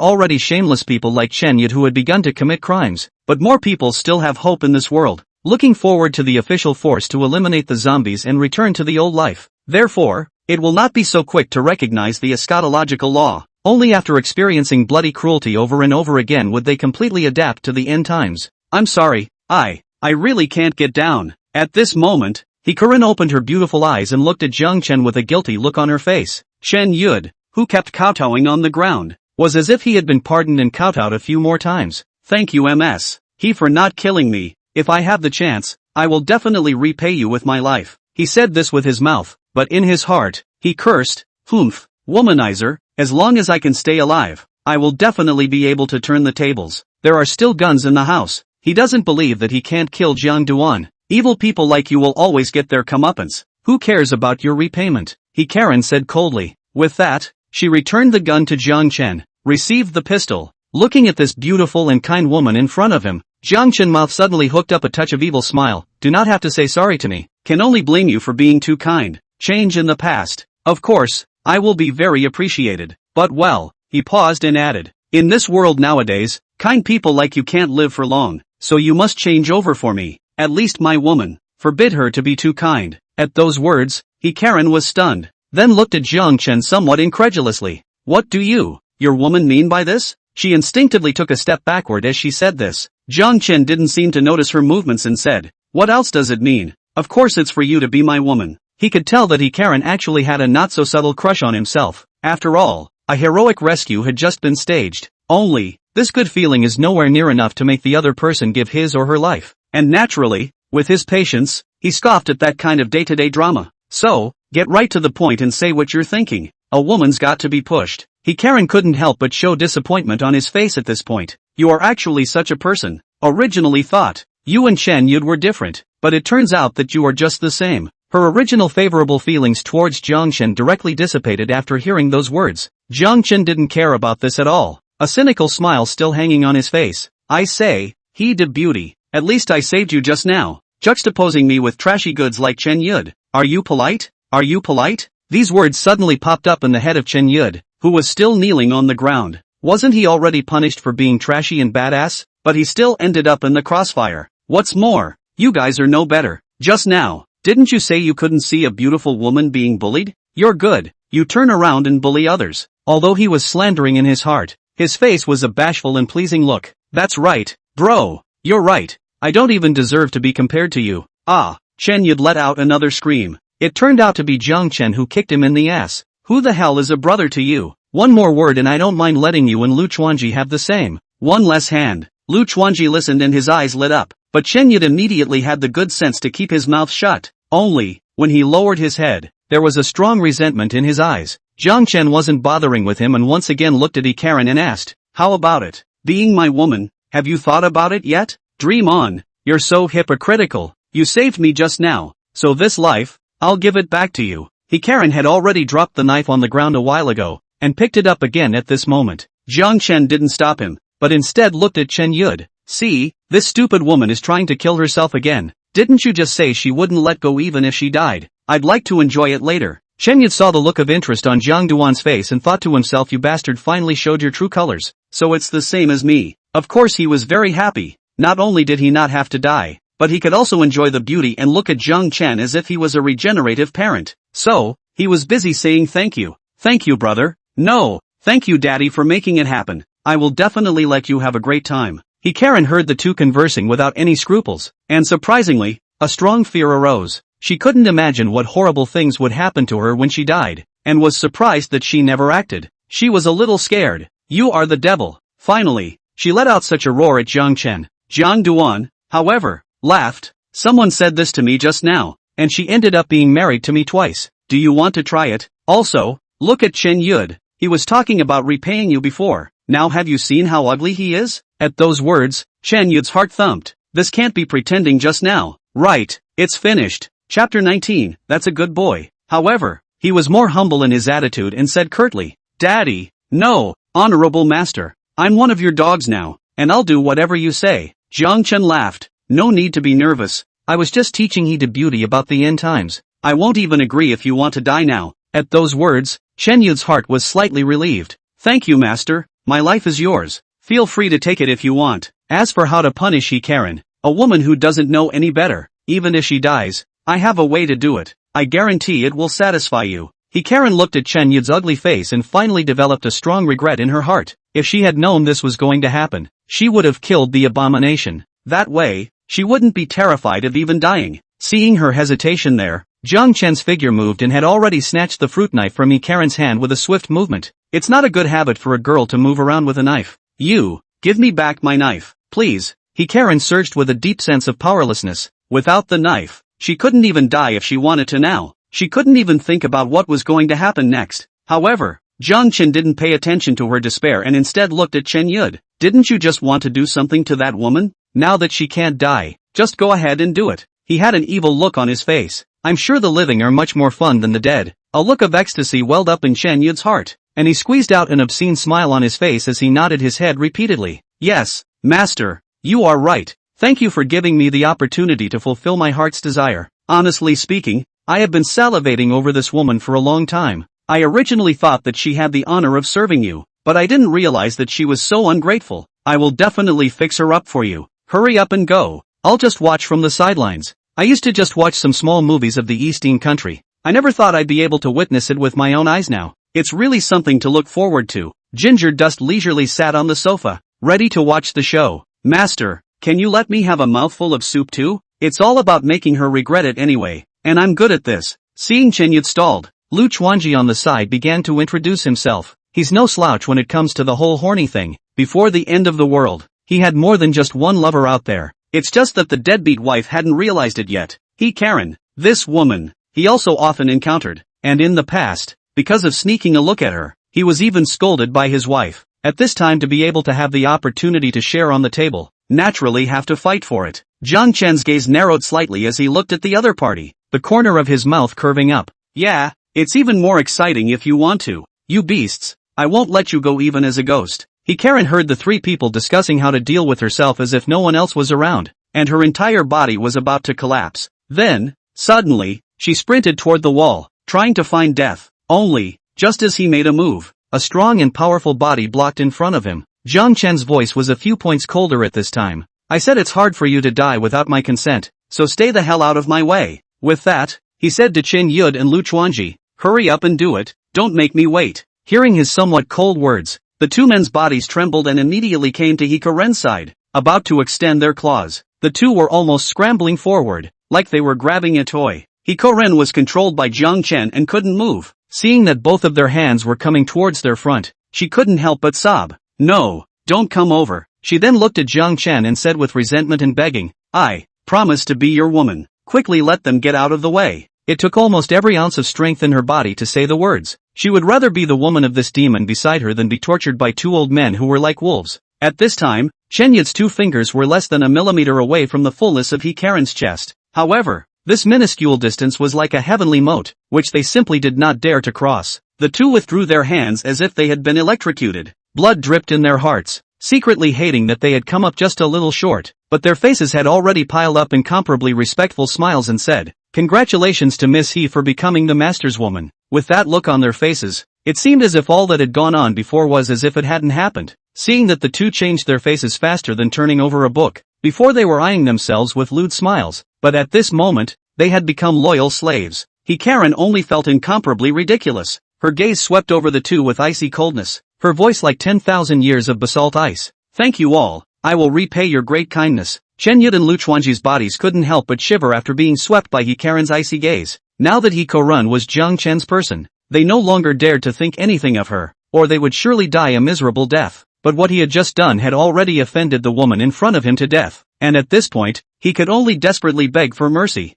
already shameless people like Chen Yud who had begun to commit crimes, but more people still have hope in this world, looking forward to the official force to eliminate the zombies and return to the old life. Therefore, it will not be so quick to recognize the eschatological law. Only after experiencing bloody cruelty over and over again would they completely adapt to the end times. "I'm sorry, I really can't get down." At this moment, He Karen opened her beautiful eyes and looked at Zhang Chen with a guilty look on her face. Chen Yud, who kept kowtowing on the ground, was as if he had been pardoned and kowtowed a few more times. "Thank you Ms. He for not killing me. If I have the chance, I will definitely repay you with my life." He said this with his mouth, but in his heart, he cursed, "Humph, womanizer, as long as I can stay alive, I will definitely be able to turn the tables." There are still guns in the house. He doesn't believe that he can't kill Zhang Duan. "Evil people like you will always get their comeuppance. Who cares about your repayment?" He Karen said coldly. With that, she returned the gun to Zhang Chen, received the pistol. Looking at this beautiful and kind woman in front of him, Zhang Chen's mouth suddenly hooked up a touch of evil smile. "Do not have to say sorry to me. Can only blame you for being too kind. Change in the past. Of course, I will be very appreciated. But well," he paused and added, "in this world nowadays, kind people like you can't live for long, so you must change over for me. At least my woman. Forbid her to be too kind." At those words, He Karen was stunned, then looked at Zhang Chen somewhat incredulously. "What do you, your woman mean by this?" She instinctively took a step backward as she said this. Zhang Chen didn't seem to notice her movements and said, "What else does it mean? Of course it's for you to be my woman." He could tell that He Karen actually had a not-so-subtle crush on himself. After all, a heroic rescue had just been staged. Only, this good feeling is nowhere near enough to make the other person give his or her life. And naturally, with his patience, he scoffed at that kind of day-to-day drama. So, get right to the point and say what you're thinking. A woman's got to be pushed. Karen couldn't help but show disappointment on his face at this point. You are actually such a person. Originally thought you and Chen Yud were different, but it turns out that you are just the same. Her original favorable feelings towards Jiang Chen directly dissipated after hearing those words. Jiang Chen didn't care about this at all, a cynical smile still hanging on his face. I say, he de beauty, at least I saved you just now, juxtaposing me with trashy goods like Chen Yud. Are you polite? Are you polite? These words suddenly popped up in the head of Chen Yud, who was still kneeling on the ground. Wasn't he already punished for being trashy and badass? But he still ended up in the crossfire. What's more, you guys are no better. Just now, didn't you say you couldn't see a beautiful woman being bullied? You're good. You turn around and bully others. Although he was slandering in his heart, his face was a bashful and pleasing look. That's right, bro. You're right. I don't even deserve to be compared to you. Ah, Chen Yud let out another scream. It turned out to be Jiang Chen who kicked him in the ass. Who the hell is a brother to you? One more word and I don't mind letting you and Lu Chuanji have the same. One less hand. Lu Chuanji listened and his eyes lit up, but Chen Yud immediately had the good sense to keep his mouth shut. Only, when he lowered his head, there was a strong resentment in his eyes. Jiang Chen wasn't bothering with him and once again looked at Karen and asked, how about it? Being my woman, have you thought about it yet? Dream on. You're so hypocritical. You saved me just now, so this life, I'll give it back to you. Karen had already dropped the knife on the ground a while ago, and picked it up again at this moment. Jiang Chen didn't stop him, but instead looked at Chen Yud. See, this stupid woman is trying to kill herself again. Didn't you just say she wouldn't let go even if she died? I'd like to enjoy it later. Chen Yud saw the look of interest on Jiang Duan's face and thought to himself, you bastard finally showed your true colors. So it's the same as me. Of course he was very happy. Not only did he not have to die, but he could also enjoy the beauty and look at Jiang Chen as if he was a regenerative parent. So, he was busy saying thank you. Thank you, brother. No, thank you, daddy, for making it happen. I will definitely let you have a great time. Karen heard the two conversing without any scruples, and surprisingly, a strong fear arose. She couldn't imagine what horrible things would happen to her when she died, and was surprised that she never acted. She was a little scared. You are the devil. Finally, she let out such a roar at Jiang Chen. Jiang Duan, however, laughed. Someone said this to me just now, and she ended up being married to me twice. Do you want to try it? Also, look at Chen Yud. He was talking about repaying you before. Now have you seen how ugly he is? At those words, Chen Yud's heart thumped. This can't be pretending just now. Right, it's finished. Chapter 19, that's a good boy. However, he was more humble in his attitude and said curtly, Daddy, no, honorable master. I'm one of your dogs now, and I'll do whatever you say. Jiang Chen laughed. No need to be nervous. I was just teaching he to beauty about the end times. I won't even agree if you want to die now. At those words, Chen Yud's heart was slightly relieved. Thank you, master. My life is yours. Feel free to take it if you want. As for how to punish Karen, a woman who doesn't know any better, even if she dies, I have a way to do it. I guarantee it will satisfy you. Karen looked at Chen Yud's ugly face and finally developed a strong regret in her heart. If she had known this was going to happen, she would have killed the abomination. That way, she wouldn't be terrified of even dying. Seeing her hesitation there, Jiang Chen's figure moved and had already snatched the fruit knife from Karen's hand with a swift movement. It's not a good habit for a girl to move around with a knife. You, give me back my knife, please. Karen surged with a deep sense of powerlessness. Without the knife, she couldn't even die if she wanted to now. She couldn't even think about what was going to happen next. However, Jiang Chen didn't pay attention to her despair and instead looked at Chen Yud. Didn't you just want to do something to that woman? Now that she can't die, just go ahead and do it. He had an evil look on his face. I'm sure the living are much more fun than the dead. A look of ecstasy welled up in Chen Yud's heart, and he squeezed out an obscene smile on his face as he nodded his head repeatedly. Yes, master, you are right. Thank you for giving me the opportunity to fulfill my heart's desire. Honestly speaking, I have been salivating over this woman for a long time. I originally thought that she had the honor of serving you, but I didn't realize that she was so ungrateful. I will definitely fix her up for you. Hurry up and go. I'll just watch from the sidelines. I used to just watch some small movies of the Eastern country. I never thought I'd be able to witness it with my own eyes now. It's really something to look forward to. Ginger Dust leisurely sat on the sofa, ready to watch the show. Master, can you let me have a mouthful of soup too? It's all about making her regret it anyway, and I'm good at this. Seeing Chen Yud stalled, Lu Chuanji on the side began to introduce himself. He's no slouch when it comes to the whole horny thing. Before the end of the world, he had more than just one lover out there. It's just that the deadbeat wife hadn't realized it yet. Karen, this woman. he also often encountered, and in the past, because of sneaking a look at her, he was even scolded by his wife. At this time, to be able to have the opportunity to share on the table, naturally have to fight for it. Jiang Chen's gaze narrowed slightly as he looked at the other party, the corner of his mouth curving up. Yeah, it's even more exciting if you want to. You beasts, I won't let you go even as a ghost. Karen heard the three people discussing how to deal with herself as if no one else was around, and her entire body was about to collapse. Then, suddenly, she sprinted toward the wall, trying to find death. Only, just as he made a move, a strong and powerful body blocked in front of him. Jiang Chen's voice was a few points colder at this time. I said it's hard for you to die without my consent, so stay the hell out of my way. With that, he said to Qin Yud and Lu Chuanji, hurry up and do it, don't make me wait. Hearing his somewhat cold words, the two men's bodies trembled and immediately came to Karen's side, about to extend their claws. The two were almost scrambling forward, like they were grabbing a toy. Karen was controlled by Jiang Chen and couldn't move. Seeing that both of their hands were coming towards their front, she couldn't help but sob. No, don't come over. She then looked at Jiang Chen and said with resentment and begging, I promise to be your woman. Quickly let them get out of the way. It took almost every ounce of strength in her body to say the words. She would rather be the woman of this demon beside her than be tortured by two old men who were like wolves. At this time, Chen Yud's two fingers were less than a millimeter away from the fullness of Karen's chest. However, this minuscule distance was like a heavenly moat, which they simply did not dare to cross. The two withdrew their hands as if they had been electrocuted. Blood dripped in their hearts, secretly hating that they had come up just a little short, but their faces had already piled up incomparably respectful smiles and said, congratulations to Miss He for becoming the master's woman. With that look on their faces, it seemed as if all that had gone on before was as if it hadn't happened. Seeing that the two changed their faces faster than turning over a book, before they were eyeing themselves with lewd smiles, but at this moment, they had become loyal slaves. Karen only felt incomparably ridiculous. Her gaze swept over the two with icy coldness, her voice like 10,000 years of basalt ice. Thank you all, I will repay your great kindness. Chen Yud and Lu Chuanji's bodies couldn't help but shiver after being swept by Karen's icy gaze. Now that Karen was Jiang Chen's person, they no longer dared to think anything of her, or they would surely die a miserable death. But what he had just done had already offended the woman in front of him to death, and at this point, he could only desperately beg for mercy.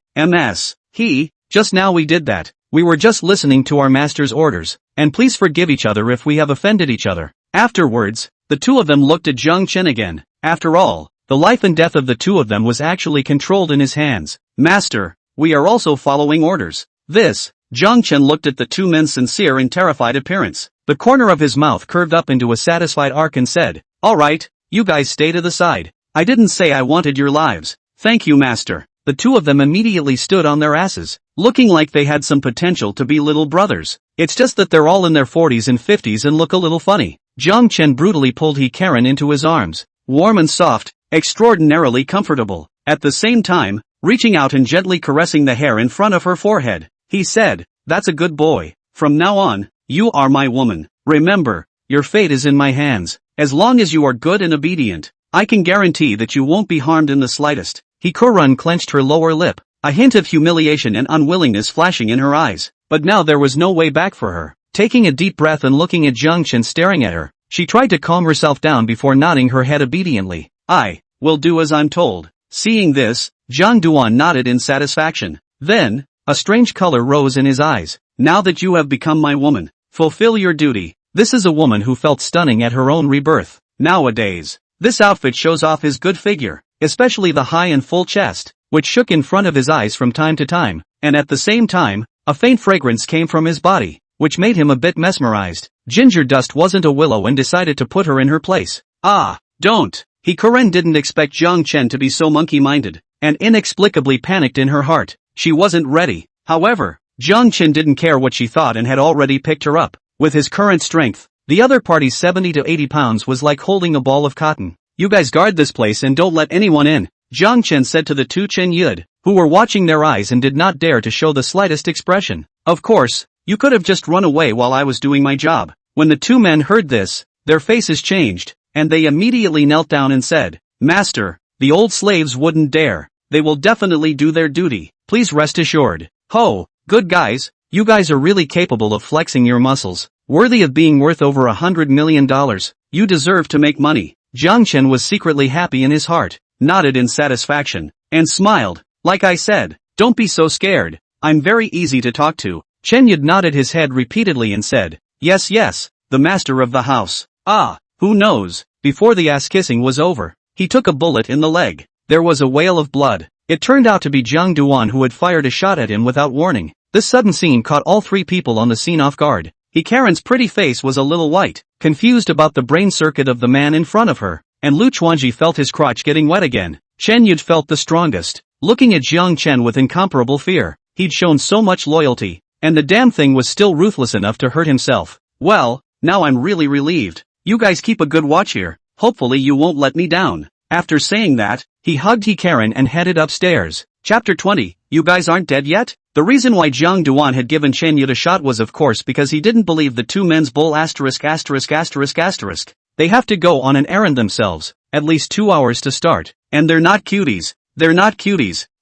Just now we did that. We were just listening to our master's orders, and please forgive each other if we have offended each other. Afterwards, the two of them looked at Jiang Chen again. After all, the life and death of the two of them was actually controlled in his hands. Master, we are also following orders. Jiang Chen looked at the two men's sincere and terrified appearance. The corner of his mouth curved up into a satisfied arc and said, all right, you guys stay to the side. I didn't say I wanted your lives. Thank you, master. The two of them immediately stood on their asses, looking like they had some potential to be little brothers. It's just that they're all in their 40s and 50s and look a little funny. Jiang Chen brutally pulled Karen into his arms, warm and soft, extraordinarily comfortable. At the same time, reaching out and gently caressing the hair in front of her forehead, he said, that's a good boy. From now on, you are my woman. Remember, your fate is in my hands. As long as you are good and obedient, I can guarantee that you won't be harmed in the slightest. Karen clenched her lower lip, a hint of humiliation and unwillingness flashing in her eyes. But now there was no way back for her. Taking a deep breath and looking at Jiang Chen staring at her, she tried to calm herself down before nodding her head obediently. I will do as I'm told. Seeing this, Zhang Duan nodded in satisfaction. Then, a strange color rose in his eyes. Now that you have become my woman, fulfill your duty. This is a woman who felt stunning at her own rebirth. Nowadays, this outfit shows off his good figure, especially the high and full chest, which shook in front of his eyes from time to time, and at the same time, a faint fragrance came from his body, which made him a bit mesmerized. Ginger Dust wasn't a willow and decided to put her in her place. Don't. Karen didn't expect Jiang Chen to be so monkey-minded, and inexplicably panicked in her heart. She wasn't ready. However, Jiang Chen didn't care what she thought and had already picked her up. With his current strength, the other party's 70 to 80 pounds was like holding a ball of cotton. You guys guard this place and don't let anyone in, Jiang Chen said to the two Chen Yud, who were watching their eyes and did not dare to show the slightest expression. Of course, you could have just run away while I was doing my job. When the two men heard this, their faces changed, and they immediately knelt down and said, Master, the old slaves wouldn't dare. They will definitely do their duty. Please rest assured. Good guys, you guys are really capable of flexing your muscles, worthy of being worth over $100 million. You deserve to make money. Jiang Chen was secretly happy in his heart, nodded in satisfaction, and smiled. Like I said, don't be so scared. I'm very easy to talk to. Chen Yud nodded his head repeatedly and said, yes, the master of the house. Ah, who knows? Before the ass-kissing was over, he took a bullet in the leg. There was a wail of blood. It turned out to be Jiang Duan who had fired a shot at him without warning. This sudden scene caught all three people on the scene off guard. Karen's pretty face was a little white, confused about the brain circuit of the man in front of her, and Lu Chuanji felt his crotch getting wet again. Chen Yud felt the strongest, looking at Jiang Chen with incomparable fear. He'd shown so much loyalty, and the damn thing was still ruthless enough to hurt himself. Well, now I'm really relieved. You guys keep a good watch here. Hopefully you won't let me down. After saying that, he hugged Karen and headed upstairs. Chapter 20, you guys aren't dead yet? The reason why Jiang Duan had given Chen Yud a shot was of course because he didn't believe the two men's bull ********. They have to go on an errand themselves, at least 2 hours to start, and they're not cuties.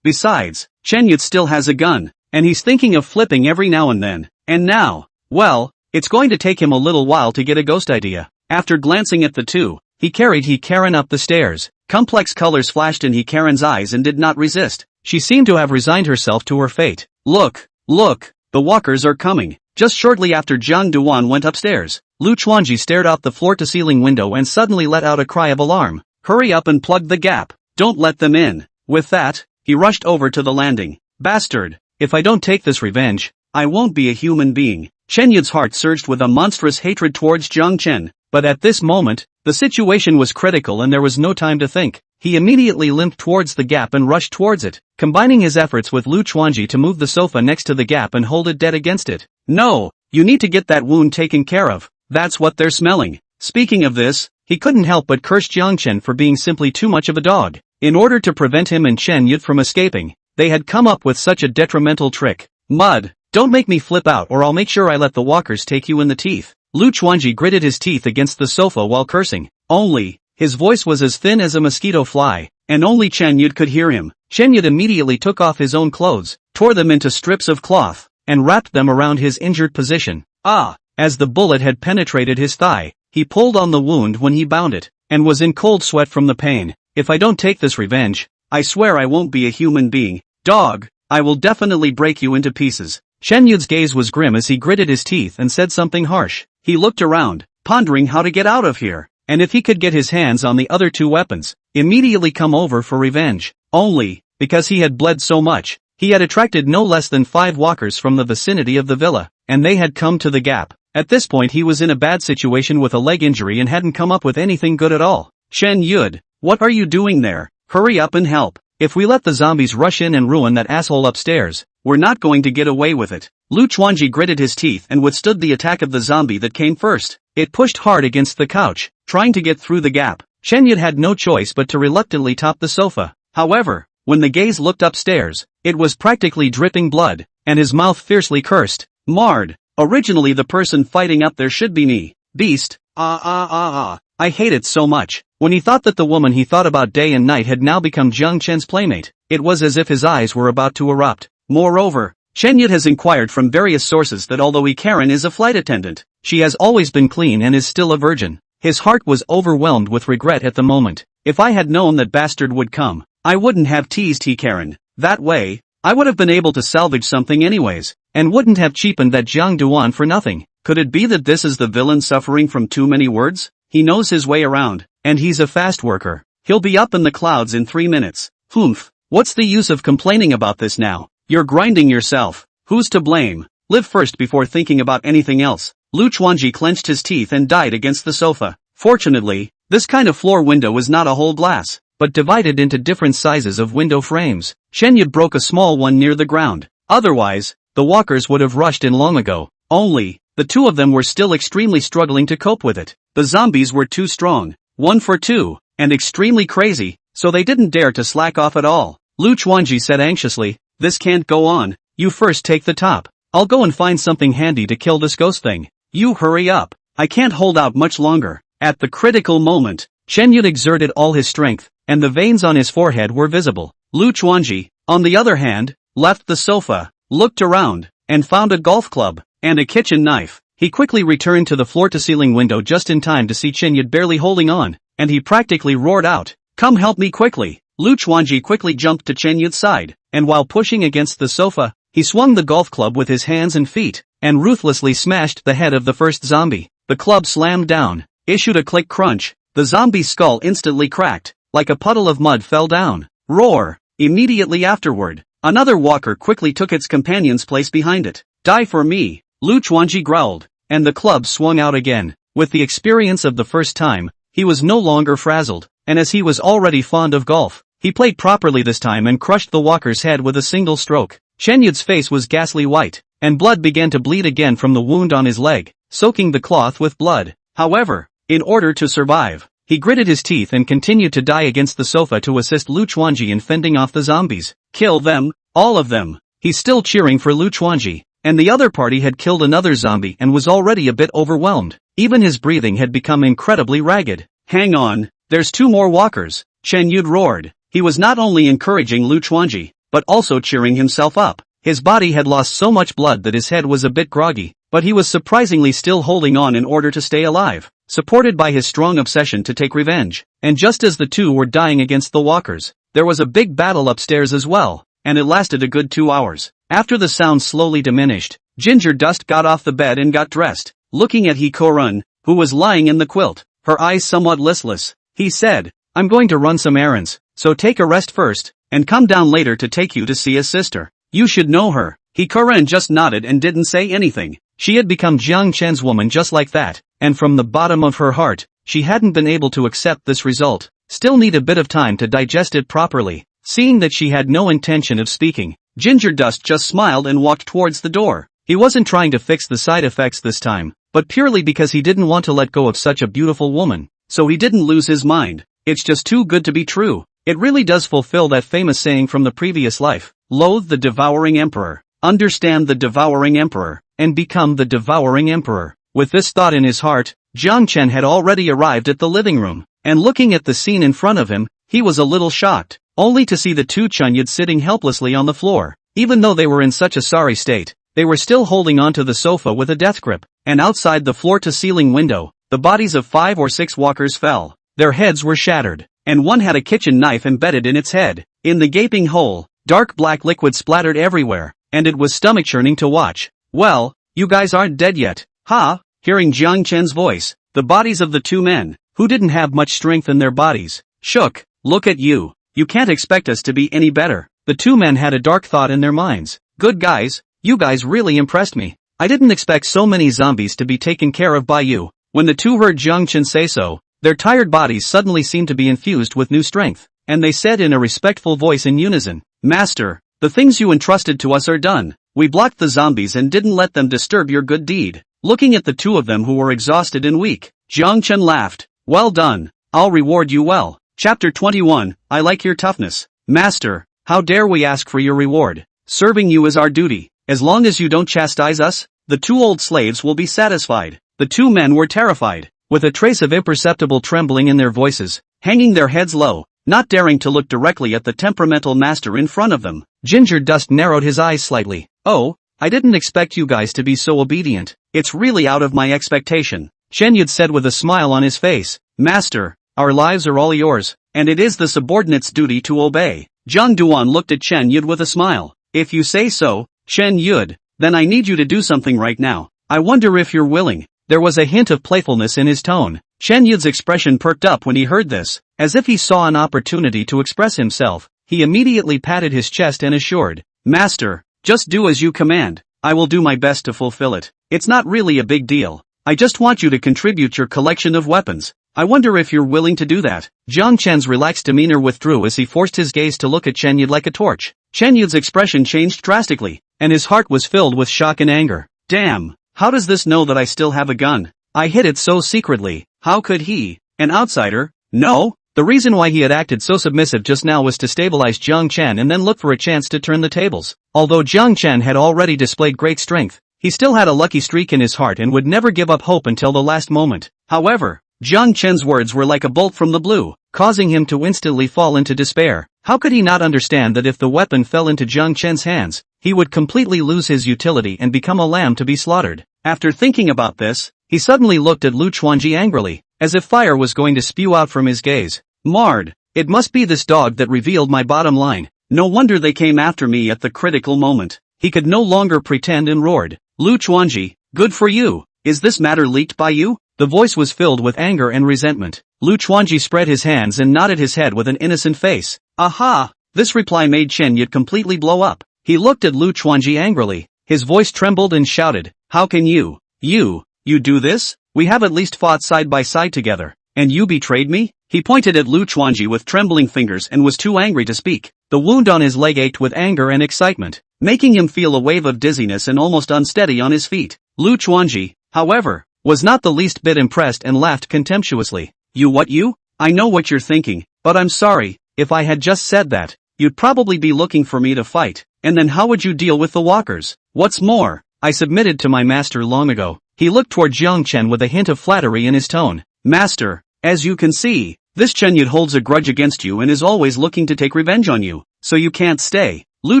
Besides, Chen Yud still has a gun, and he's thinking of flipping every now and then. And now, well, it's going to take him a little while to get a ghost idea. After glancing at the two, he carried Karen up the stairs. Complex colors flashed in Karen's eyes and did not resist. She seemed to have resigned herself to her fate. Look, the walkers are coming. Just shortly after Jiang Duan went upstairs, Lu Chuanji stared out the floor-to-ceiling window and suddenly let out a cry of alarm. Hurry up and plug the gap. Don't let them in. With that, he rushed over to the landing. Bastard, if I don't take this revenge, I won't be a human being. Chen Yud's heart surged with a monstrous hatred towards Jiang Chen, but at this moment, the situation was critical and there was no time to think. He immediately limped towards the gap and rushed towards it, combining his efforts with Lu Chuanji to move the sofa next to the gap and hold it dead against it. No, you need to get that wound taken care of. That's what they're smelling. Speaking of this, he couldn't help but curse Jiang Chen for being simply too much of a dog. In order to prevent him and Chen Yud from escaping, they had come up with such a detrimental trick. Mud, don't make me flip out or I'll make sure I let the walkers take you in the teeth. Lu Chuanji gritted his teeth against the sofa while cursing. Only, his voice was as thin as a mosquito fly, and only Chen Yud could hear him. Chen Yud immediately took off his own clothes, tore them into strips of cloth, and wrapped them around his injured position. As the bullet had penetrated his thigh, he pulled on the wound when he bound it, and was in cold sweat from the pain. If I don't take this revenge, I swear I won't be a human being. Dog, I will definitely break you into pieces. Chen Yud's gaze was grim as he gritted his teeth and said something harsh. He looked around, pondering how to get out of here, and if he could get his hands on the other two weapons, immediately come over for revenge. Only, because he had bled so much, he had attracted no less than 5 walkers from the vicinity of the villa, and they had come to the gap. At this point he was in a bad situation with a leg injury and hadn't come up with anything good at all. Chen Yud, what are you doing there? Hurry up and help. If we let the zombies rush in and ruin that asshole upstairs, we're not going to get away with it. Lu Chuanji gritted his teeth and withstood the attack of the zombie that came first. It pushed hard against the couch, trying to get through the gap. Chen Yud had no choice but to reluctantly top the sofa. However, when the gaze looked upstairs, it was practically dripping blood, and his mouth fiercely cursed. Marred. Originally the person fighting up there should be me. Beast. I hate it so much. When he thought that the woman he thought about day and night had now become Jiang Chen's playmate, it was as if his eyes were about to erupt. Moreover, Chen Yud has inquired from various sources that although Karen is a flight attendant, she has always been clean and is still a virgin. His heart was overwhelmed with regret at the moment. If I had known that bastard would come, I wouldn't have teased Karen. That way, I would have been able to salvage something anyways, and wouldn't have cheapened that Jiang Duan for nothing. Could it be that this is the villain suffering from too many words? He knows his way around, and he's a fast worker. He'll be up in the clouds in 3 minutes. Humph, what's the use of complaining about this now? You're grinding yourself. Who's to blame? Live first before thinking about anything else. Lu Chuanji clenched his teeth and died against the sofa. Fortunately, this kind of floor window was not a whole glass, but divided into different sizes of window frames. Chen Yud broke a small one near the ground. Otherwise, the walkers would have rushed in long ago. Only, the two of them were still extremely struggling to cope with it. The zombies were too strong, 1 for 2, and extremely crazy, so they didn't dare to slack off at all. Lu Chuanji said anxiously, this can't go on. You first take the top. I'll go and find something handy to kill this ghost thing. You hurry up. I can't hold out much longer. At the critical moment, Chen Yud exerted all his strength, and the veins on his forehead were visible. Lu Chuanji, on the other hand, left the sofa, looked around, and found a golf club, and a kitchen knife. He quickly returned to the floor-to-ceiling window just in time to see Chen Yud barely holding on, and he practically roared out, "Come help me quickly!" Lu Chuanji quickly jumped to Chen Yud's side, and while pushing against the sofa, He swung the golf club with his hands and feet, and ruthlessly smashed the head of the first zombie. The club slammed down, issued a click crunch, the zombie's skull instantly cracked, like a puddle of mud fell down. Roar! Immediately afterward, another walker quickly took its companion's place behind it. Die for me, Lu Chuanji growled, and the club swung out again. With the experience of the first time, he was no longer frazzled, and as he was already fond of golf, he played properly this time and crushed the walker's head with a single stroke. Chen Yud's face was ghastly white, and blood began to bleed again from the wound on his leg, soaking the cloth with blood. However, in order to survive, he gritted his teeth and continued to die against the sofa to assist Lu Chuanji in fending off the zombies. Kill them, all of them. He's still cheering for Lu Chuanji, and the other party had killed another zombie and was already a bit overwhelmed. Even his breathing had become incredibly ragged. Hang on, there's 2 more walkers, Chen Yud roared. He was not only encouraging Lu Chuanji, but also cheering himself up. His body had lost so much blood that his head was a bit groggy, but he was surprisingly still holding on in order to stay alive, supported by his strong obsession to take revenge. And just as the two were dying against the walkers, there was a big battle upstairs as well, and it lasted a good 2 hours. After the sound slowly diminished, Ginger Dust got off the bed and got dressed. Looking at Hiko-run, who was lying in the quilt, her eyes somewhat listless, he said, I'm going to run some errands, so take a rest first, and come down later to take you to see his sister. You should know her. Hiko-run just nodded and didn't say anything. She had become Jiang Chen's woman just like that, and from the bottom of her heart, she hadn't been able to accept this result. Still need a bit of time to digest it properly. Seeing that she had no intention of speaking, Ginger Dust just smiled and walked towards the door. He wasn't trying to fix the side effects this time, but purely because he didn't want to let go of such a beautiful woman. So he didn't lose his mind. It's just too good to be true. It really does fulfill that famous saying from the previous life. Loathe the devouring emperor, understand the devouring emperor, and become the devouring emperor. With this thought in his heart, Jiang Chen had already arrived at the living room, and looking at the scene in front of him, he was a little shocked, only to see the two Chunyuds sitting helplessly on the floor. Even though they were in such a sorry state, they were still holding onto the sofa with a death grip, and outside the floor-to-ceiling window, the bodies of 5 or 6 walkers fell. Their heads were shattered, and one had a kitchen knife embedded in its head. In the gaping hole, dark black liquid splattered everywhere, and it was stomach-churning to watch. Well, you guys aren't dead yet, huh? Hearing Jiang Chen's voice, the bodies of the 2 men, who didn't have much strength in their bodies, shook. Look at you. You can't expect us to be any better. The 2 men had a dark thought in their minds. Good guys, you guys really impressed me. I didn't expect so many zombies to be taken care of by you. When the 2 heard Jiang Chen say so, their tired bodies suddenly seemed to be infused with new strength, and they said in a respectful voice in unison, Master, the things you entrusted to us are done. We blocked the zombies and didn't let them disturb your good deed. Looking at the 2 of them who were exhausted and weak, Jiang Chen laughed. Well done. I'll reward you well. Chapter 21, I like your toughness. Master, how dare we ask for your reward? Serving you is our duty. As long as you don't chastise us, the 2 old slaves will be satisfied. The 2 men were terrified, with a trace of imperceptible trembling in their voices, hanging their heads low, not daring to look directly at the temperamental master in front of them. Ginger Dust narrowed his eyes slightly. Oh, I didn't expect you guys to be so obedient. It's really out of my expectation. Chen Yud said with a smile on his face. Master, our lives are all yours, and it is the subordinate's duty to obey. Zhang Duan looked at Chen Yud with a smile. If you say so, Chen Yud, then I need you to do something right now. I wonder if you're willing. There was a hint of playfulness in his tone. Chen Yud's expression perked up when he heard this. As if he saw an opportunity to express himself, he immediately patted his chest and assured, Master, just do as you command. I will do my best to fulfill it. It's not really a big deal. I just want you to contribute your collection of weapons. I wonder if you're willing to do that. Jiang Chen's relaxed demeanor withdrew as he forced his gaze to look at Chen Yud like a torch. Chen Yud's expression changed drastically, and his heart was filled with shock and anger. Damn, how does this know that I still have a gun? I hid it so secretly. How could he, an outsider, know? The reason why he had acted so submissive just now was to stabilize Jiang Chen and then look for a chance to turn the tables. Although Jiang Chen had already displayed great strength, he still had a lucky streak in his heart and would never give up hope until the last moment. However, Jiang Chen's words were like a bolt from the blue, causing him to instantly fall into despair. How could he not understand that if the weapon fell into Jiang Chen's hands, he would completely lose his utility and become a lamb to be slaughtered? After thinking about this, he suddenly looked at Lu Chuanji angrily, as if fire was going to spew out from his gaze. Marred, it must be this dog that revealed my bottom line. No wonder they came after me at the critical moment. He could no longer pretend and roared. Lu Chuanji, good for you. Is this matter leaked by you? The voice was filled with anger and resentment. Lu Chuanji spread his hands and nodded his head with an innocent face. Aha! This reply made Chen Yud completely blow up. He looked at Lu Chuanji angrily. His voice trembled and shouted, how can you do this? We have at least fought side by side together. And you betrayed me? He pointed at Lu Chuanji with trembling fingers and was too angry to speak. The wound on his leg ached with anger and excitement, making him feel a wave of dizziness and almost unsteady on his feet. Lu Chuanji, however, was not the least bit impressed and laughed contemptuously. You? I know what you're thinking, but I'm sorry, if I had just said that, you'd probably be looking for me to fight, and then how would you deal with the walkers? What's more, I submitted to my master long ago. He looked toward Jiang Chen with a hint of flattery in his tone. Master, as you can see, this Chen Yud holds a grudge against you and is always looking to take revenge on you, so you can't stay. Lu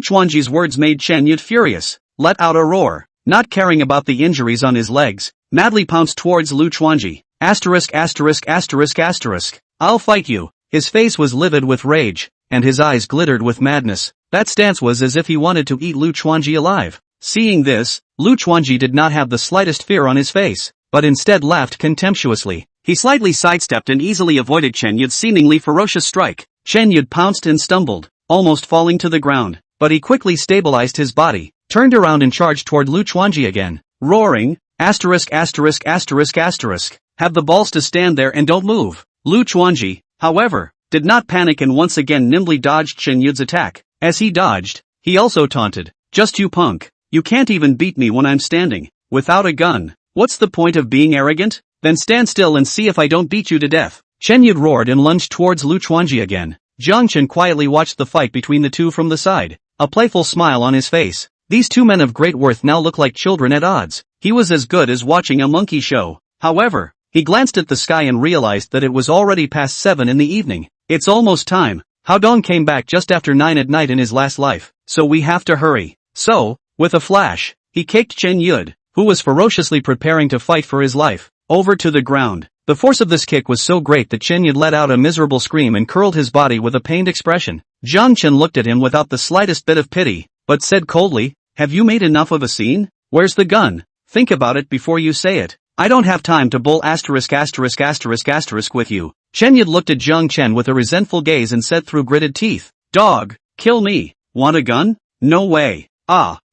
Chuanji's words made Chen Yud furious, let out a roar, not caring about the injuries on his legs, madly pounced towards Lu Chuanji. I'll fight you. His face was livid with rage, and his eyes glittered with madness. That stance was as if he wanted to eat Lu Chuanji alive. Seeing this, Lu Chuanji did not have the slightest fear on his face, but instead laughed contemptuously. He slightly sidestepped and easily avoided Chen Yud's seemingly ferocious strike. Chen Yud pounced and stumbled, almost falling to the ground, but he quickly stabilized his body, turned around and charged toward Lu Chuanji again, roaring, have the balls to stand there and don't move. Lu Chuanji, however, did not panic and once again nimbly dodged Chen Yud's attack. As he dodged, he also taunted, just you punk. You can't even beat me when I'm standing, without a gun. What's the point of being arrogant? Then stand still and see if I don't beat you to death. Chen Yud roared and lunged towards Lu Chuanji again. Jiang Chen quietly watched the fight between the two from the side, a playful smile on his face. These two men of great worth now look like children at odds. He was as good as watching a monkey show. However, he glanced at the sky and realized that it was already past 7 in the evening. It's almost time. Hao Dong came back just after 9 at night in his last life, so we have to hurry. So, with a flash, he kicked Chen Yud, who was ferociously preparing to fight for his life, over to the ground. The force of this kick was so great that Chen Yud let out a miserable scream and curled his body with a pained expression. Jiang Chen looked at him without the slightest bit of pity, but said coldly, have you made enough of a scene? Where's the gun? Think about it before you say it. I don't have time to bull **** with you. Chen Yud looked at Jiang Chen with a resentful gaze and said through gritted teeth, dog, kill me. Want a gun? No way.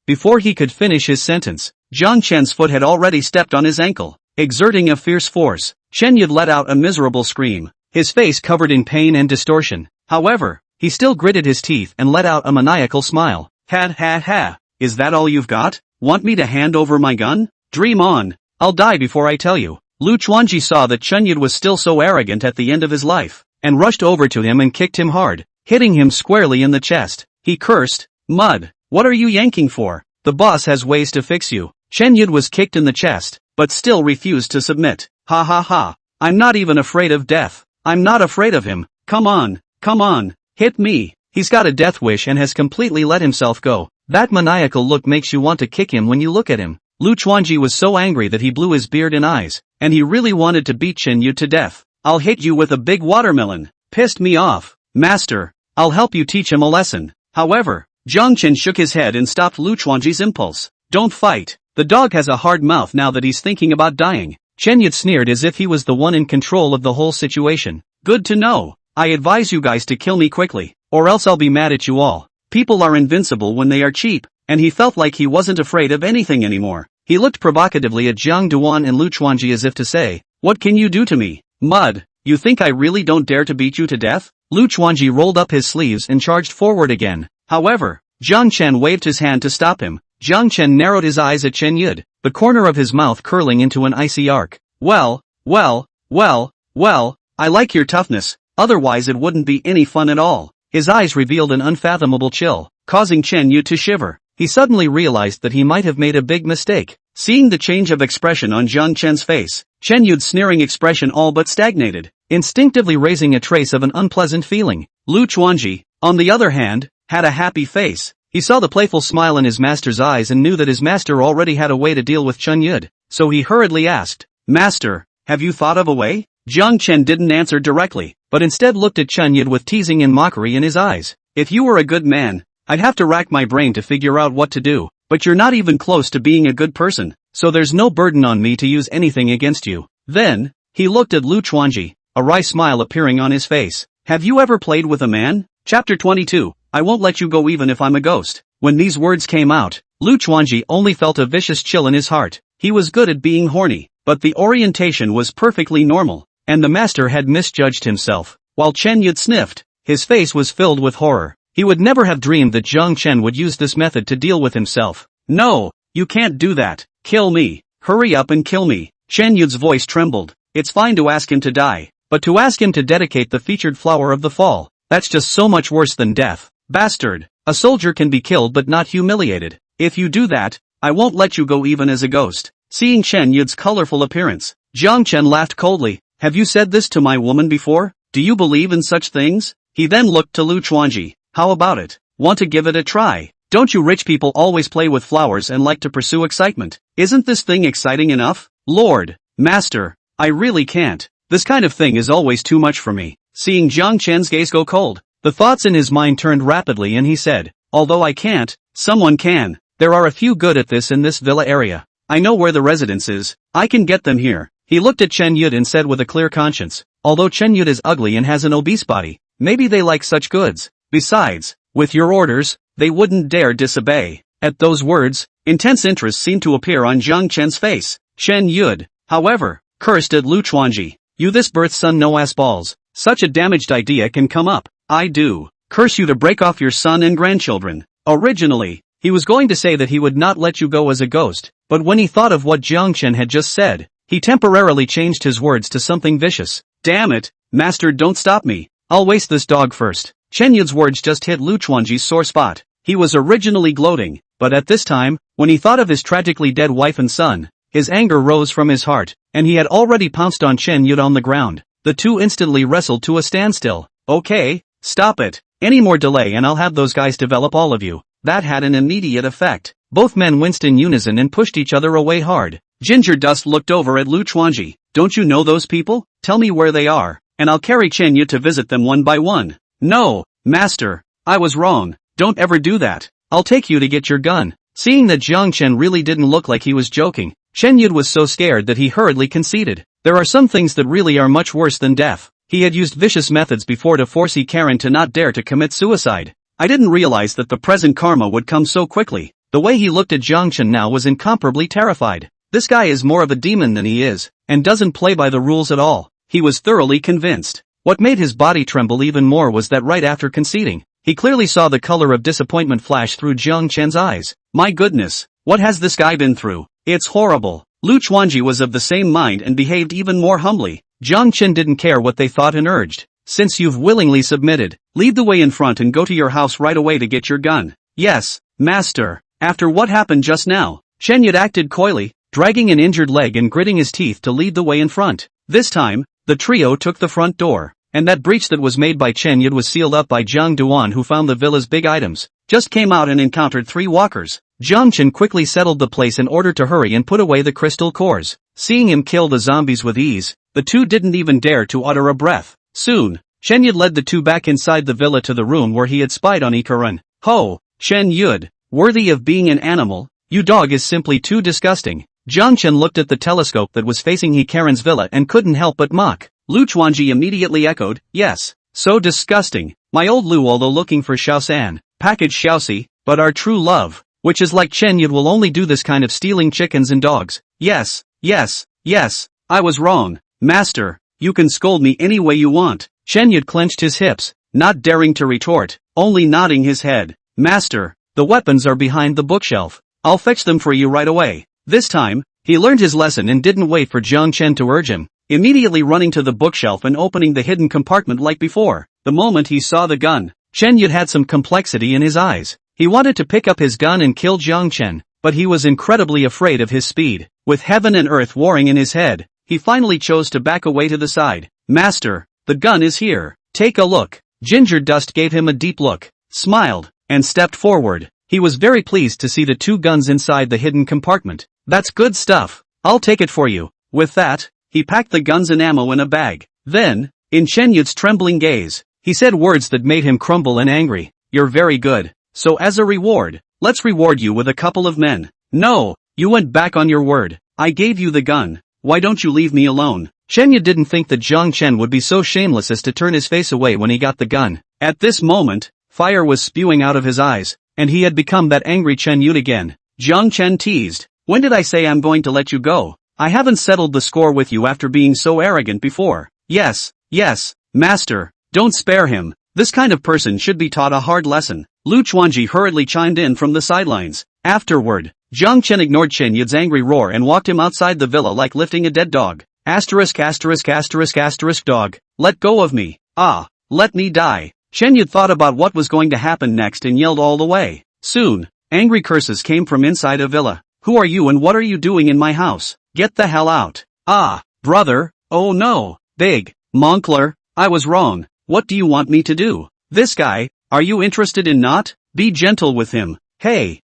Before he could finish his sentence, Jiang Chen's foot had already stepped on his ankle. Exerting a fierce force, Chen Yud let out a miserable scream, his face covered in pain and distortion. However, he still gritted his teeth and let out a maniacal smile. Ha. Is that all you've got? Want me to hand over my gun? Dream on. I'll die before I tell you. Lu Chuanji saw that Chen Yud was still so arrogant at the end of his life, and rushed over to him and kicked him hard, hitting him squarely in the chest. He cursed, mud, what are you yanking for? The boss has ways to fix you. Chen Yud was kicked in the chest, but still refused to submit. Ha. I'm not even afraid of death. I'm not afraid of him. Come on, hit me. He's got a death wish and has completely let himself go. That maniacal look makes you want to kick him when you look at him. Lu Chuanji was so angry that he blew his beard and eyes, and he really wanted to beat Chen Yud to death. I'll hit you with a big watermelon. Pissed me off. Master, I'll help you teach him a lesson. However, Jiang Chen shook his head and stopped Lu Chuanji's impulse. Don't fight. The dog has a hard mouth now that he's thinking about dying. Chen Yud sneered as if he was the one in control of the whole situation. Good to know. I advise you guys to kill me quickly, or else I'll be mad at you all. People are invincible when they are cheap, and he felt like he wasn't afraid of anything anymore. He looked provocatively at Jiang Duan and Lu Chuanji as if to say, what can you do to me? Mud, you think I really don't dare to beat you to death? Lu Chuanji rolled up his sleeves and charged forward again. However, Jiang Chen waved his hand to stop him. Jiang Chen narrowed his eyes at Chen Yud, the corner of his mouth curling into an icy arc. Well, I like your toughness, otherwise it wouldn't be any fun at all. His eyes revealed an unfathomable chill, causing Chen Yud to shiver. He suddenly realized that he might have made a big mistake. Seeing the change of expression on Jiang Chen's face, Chen Yud's sneering expression all but stagnated, instinctively raising a trace of an unpleasant feeling. Lu Chuanji, on the other hand, had a happy face. He saw the playful smile in his master's eyes and knew that his master already had a way to deal with Chen Yud, so he hurriedly asked, Master, have you thought of a way? Jiang Chen didn't answer directly, but instead looked at Chen Yud with teasing and mockery in his eyes. If you were a good man, I'd have to rack my brain to figure out what to do, but you're not even close to being a good person, so there's no burden on me to use anything against you. Then, he looked at Lu Chuanji, a wry smile appearing on his face. Have you ever played with a man? Chapter 22, I won't let you go even if I'm a ghost. When these words came out, Lu Chuanji only felt a vicious chill in his heart. He was good at being horny, but the orientation was perfectly normal, and the master had misjudged himself. While Chen Yud sniffed, his face was filled with horror. He would never have dreamed that Zhang Chen would use this method to deal with himself. No, you can't do that. Kill me. Hurry up and kill me. Chen Yud's voice trembled. It's fine to ask him to die, but to ask him to dedicate the featured flower of the fall, that's just so much worse than death. Bastard. A soldier can be killed but not humiliated. If you do that, I won't let you go even as a ghost. Seeing Chen Yud's colorful appearance, Zhang Chen laughed coldly. Have you said this to my woman before? Do you believe in such things? He then looked to Lu Chuanji. How about it? Want to give it a try? Don't you rich people always play with flowers and like to pursue excitement? Isn't this thing exciting enough? Lord, Master, I really can't. This kind of thing is always too much for me. Seeing Zhang Chen's gaze go cold, the thoughts in his mind turned rapidly and he said, although I can't, someone can. There are a few good at this in this villa area. I know where the residence is. I can get them here. He looked at Chen Yud and said with a clear conscience, although Chen Yud is ugly and has an obese body, maybe they like such goods. Besides, with your orders, they wouldn't dare disobey. At those words, intense interest seemed to appear on Zhang Chen's face. Chen Yud, however, cursed at Lu Chuanji. You this birth son no ass balls. Such a damaged idea can come up. I do. Curse you to break off your son and grandchildren. Originally, he was going to say that he would not let you go as a ghost, but when he thought of what Zhang Chen had just said, he temporarily changed his words to something vicious. Damn it, Master, don't stop me. I'll waste this dog first. Chen Yud's words just hit Lu Chuanji's sore spot. He was originally gloating, but at this time, when he thought of his tragically dead wife and son, his anger rose from his heart, and he had already pounced on Chen Yud on the ground. The two instantly wrestled to a standstill. Okay, stop it. Any more delay and I'll have those guys develop all of you. That had an immediate effect. Both men winced in unison and pushed each other away hard. Ginger Dust looked over at Lu Chuanji. Don't you know those people? Tell me where they are, and I'll carry Chen Yud to visit them one by one. No, Master, I was wrong. Don't ever do that. I'll take you to get your gun. Seeing that Zhang Chen really didn't look like he was joking, Chen Yud was so scared that he hurriedly conceded. There are some things that really are much worse than death. He had used vicious methods before to force Karen to not dare to commit suicide. I didn't realize that the present karma would come so quickly. The way he looked at Zhang Chen now was incomparably terrified. This guy is more of a demon than he is, and doesn't play by the rules at all. He was thoroughly convinced. What made his body tremble even more was that right after conceding, he clearly saw the color of disappointment flash through Zhang Chen's eyes. My goodness, what has this guy been through? It's horrible. Lu Chuanji was of the same mind and behaved even more humbly. Zhang Chen didn't care what they thought and urged. Since you've willingly submitted, lead the way in front and go to your house right away to get your gun. Yes, Master. After what happened just now, Chen Yud acted coyly, dragging an injured leg and gritting his teeth to lead the way in front. This time, the trio took the front door, and that breach that was made by Chen Yud was sealed up by Zhang Duan, who found the villa's big items. Just came out and encountered 3 walkers. Zhang Chen quickly settled the place in order to hurry and put away the crystal cores. Seeing him kill the zombies with ease, the two didn't even dare to utter a breath. Soon, Chen Yud led the two back inside the villa to the room where he had spied on Karen. Ho, Chen Yud, worthy of being an animal, you dog is simply too disgusting. Zhang Chen looked at the telescope that was facing Karen's villa and couldn't help but mock. Lu Chuanji immediately echoed, yes, so disgusting. My old Lu, although looking for Xiaosan, package Xiaoxi, but our true love, which is like Chen Yud, will only do this kind of stealing chickens and dogs. Yes, I was wrong. Master, you can scold me any way you want. Chen Yud clenched his hips, not daring to retort, only nodding his head. Master, the weapons are behind the bookshelf. I'll fetch them for you right away. This time, he learned his lesson and didn't wait for Zhang Chen to urge him, immediately running to the bookshelf and opening the hidden compartment like before. The moment he saw the gun, Chen Yud had some complexity in his eyes. He wanted to pick up his gun and kill Zhang Chen, but he was incredibly afraid of his speed. With heaven and earth warring in his head, he finally chose to back away to the side. Master, the gun is here. Take a look. Ginger Dust gave him a deep look, smiled, and stepped forward. He was very pleased to see the 2 guns inside the hidden compartment. That's good stuff. I'll take it for you. With that, he packed the guns and ammo in a bag. Then, in Chen Yud's trembling gaze, he said words that made him crumble and angry. You're very good. So as a reward, let's reward you with a couple of men. No, you went back on your word. I gave you the gun. Why don't you leave me alone? Chenya didn't think that Jiang Chen would be so shameless as to turn his face away when he got the gun. At this moment, fire was spewing out of his eyes, and he had become that angry Chen Yun again. Jiang Chen teased, "When did I say I'm going to let you go? I haven't settled the score with you after being so arrogant before." Yes, master, don't spare him. This kind of person should be taught a hard lesson. Lu Chuanji hurriedly chimed in from the sidelines. Afterward, Jiang Chen ignored Chen Yun's angry roar and walked him outside the villa like lifting a dead dog. Dog, let go of me. Ah, let me die. Chen Yun thought about what was going to happen next and yelled all the way. Soon, angry curses came from inside a villa. Who are you and what are you doing in my house? Get the hell out. Ah, brother, oh no. Big, Moncler, I was wrong. What do you want me to do? This guy, are you interested in not? Be gentle with him. Hey,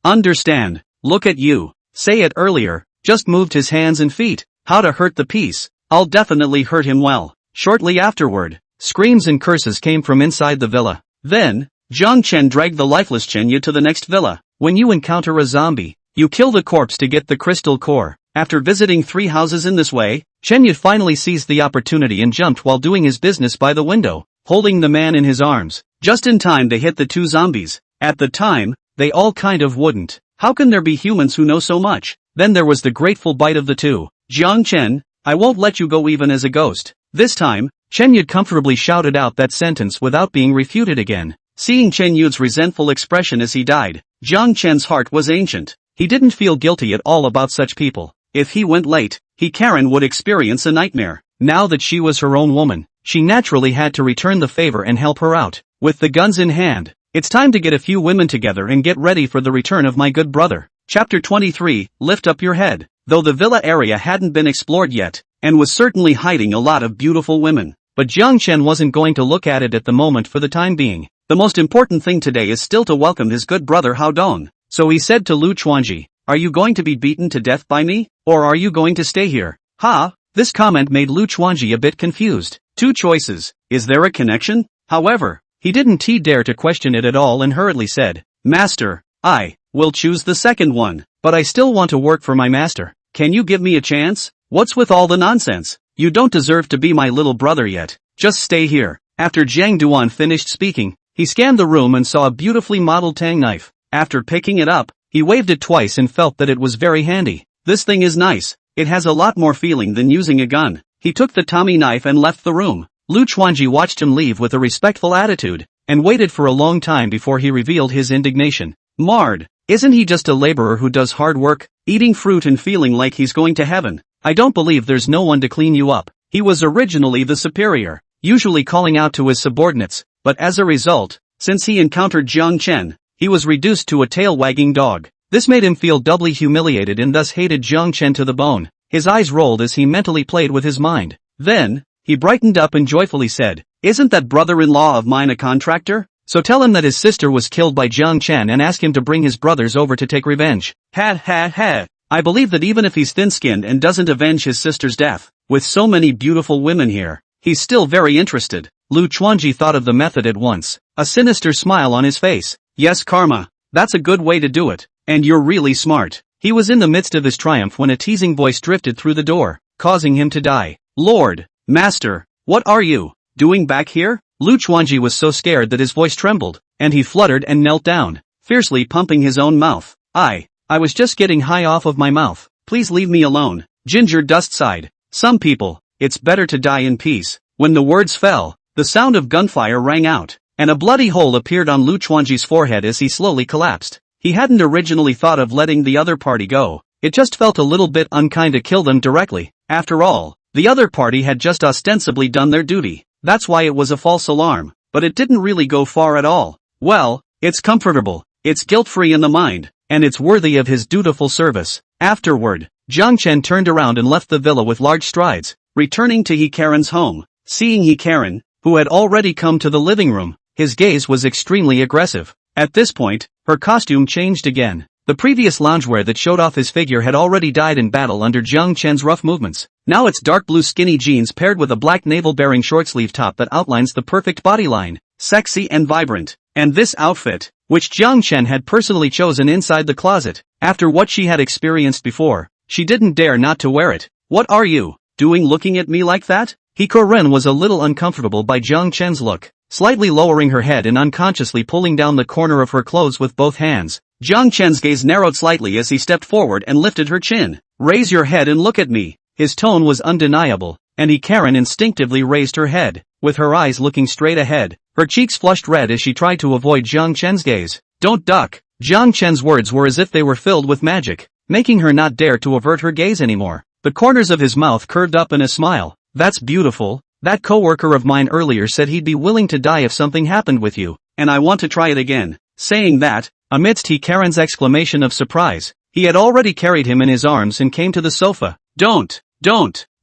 understand. Look at you. Say it earlier. Just moved his hands and feet. How to hurt the peace. I'll definitely hurt him well. Shortly afterward, screams and curses came from inside the villa. Then, Jiang Chen dragged the lifeless Chen Yu to the next villa. When you encounter a zombie, you kill the corpse to get the crystal core. After visiting 3 houses in this way, Chen Yu finally seized the opportunity and jumped while doing his business by the window, holding the man in his arms. Just in time they hit the 2 zombies. At the time, they all kind of wouldn't. How can there be humans who know so much? Then there was the grateful bite of the 2. Jiang Chen, I won't let you go even as a ghost. This time, Chen Yu comfortably shouted out that sentence without being refuted again. Seeing Chen Yu's resentful expression as he died, Jiang Chen's heart was ancient. He didn't feel guilty at all about such people. If he went late, Karen would experience a nightmare. Now that she was her own woman, she naturally had to return the favor and help her out. With the guns in hand, it's time to get a few women together and get ready for the return of my good brother. Chapter 23, Lift Up Your Head. Though the villa area hadn't been explored yet, and was certainly hiding a lot of beautiful women, but Jiang Chen wasn't going to look at it at the moment for the time being. The most important thing today is still to welcome his good brother Hao Dong. So he said to Lu Chuanji, "Are you going to be beaten to death by me? Or are you going to stay here?" This comment made Lu Chuanji a bit confused. 2 choices. Is there a connection? However, he didn't dare to question it at all and hurriedly said, "Master, I will choose the second one, but I still want to work for my master. Can you give me a chance? What's with all the nonsense? You don't deserve to be my little brother yet. Just stay here." After Jiang Duan finished speaking, he scanned the room and saw a beautifully modeled tang knife. After picking it up, he waved it twice and felt that it was very handy. This thing is nice. It has a lot more feeling than using a gun. He took the Tommy knife and left the room. Lu Chuanji watched him leave with a respectful attitude, and waited for a long time before he revealed his indignation. Marred, isn't he just a laborer who does hard work, eating fruit and feeling like he's going to heaven? I don't believe there's no one to clean you up. He was originally the superior, usually calling out to his subordinates, but as a result, since he encountered Jiang Chen, he was reduced to a tail-wagging dog. This made him feel doubly humiliated and thus hated Jiang Chen to the bone. His eyes rolled as he mentally played with his mind. Then, he brightened up and joyfully said, "Isn't that brother-in-law of mine a contractor? So tell him that his sister was killed by Jiang Chen and ask him to bring his brothers over to take revenge." I believe that even if he's thin-skinned and doesn't avenge his sister's death, with so many beautiful women here, he's still very interested. Lu Chuanji thought of the method at once, a sinister smile on his face. Yes, karma. That's a good way to do it. And you're really smart. He was in the midst of his triumph when a teasing voice drifted through the door, causing him to die. Lord, Master, what are you doing back here? Lu Chuanji was so scared that his voice trembled, and he fluttered and knelt down, fiercely pumping his own mouth. I was just getting high off of my mouth. Please leave me alone. Ginger Dust sighed. Some people, it's better to die in peace. When the words fell, the sound of gunfire rang out, and a bloody hole appeared on Lu Chuanji's forehead as he slowly collapsed. He hadn't originally thought of letting the other party go. It just felt a little bit unkind to kill them directly. After all, the other party had just ostensibly done their duty. That's why it was a false alarm, but it didn't really go far at all. Well, it's comfortable, it's guilt-free in the mind, and it's worthy of his dutiful service. Afterward, Jiang Chen turned around and left the villa with large strides, returning to Karen's home. Seeing Karen, who had already come to the living room, his gaze was extremely aggressive. At this point, her costume changed again. The previous loungewear that showed off his figure had already died in battle under Jiang Chen's rough movements. Now it's dark blue skinny jeans paired with a black navel-bearing short-sleeve top that outlines the perfect bodyline. Sexy and vibrant. And this outfit, which Jiang Chen had personally chosen inside the closet, after what she had experienced before, she didn't dare not to wear it. What are you doing looking at me like that? Hiko Ren was a little uncomfortable by Jiang Chen's look, slightly lowering her head and unconsciously pulling down the corner of her clothes with both hands. Jiang Chen's gaze narrowed slightly as he stepped forward and lifted her chin. Raise your head and look at me. His tone was undeniable, and Karen instinctively raised her head, with her eyes looking straight ahead. Her cheeks flushed red as she tried to avoid Jiang Chen's gaze. Don't duck. Jiang Chen's words were as if they were filled with magic, making her not dare to avert her gaze anymore. The corners of his mouth curved up in a smile. That's beautiful. That coworker of mine earlier said he'd be willing to die if something happened with you, and I want to try it again. Saying that, amidst Karen's exclamation of surprise, he had already carried him in his arms and came to the sofa. Don't.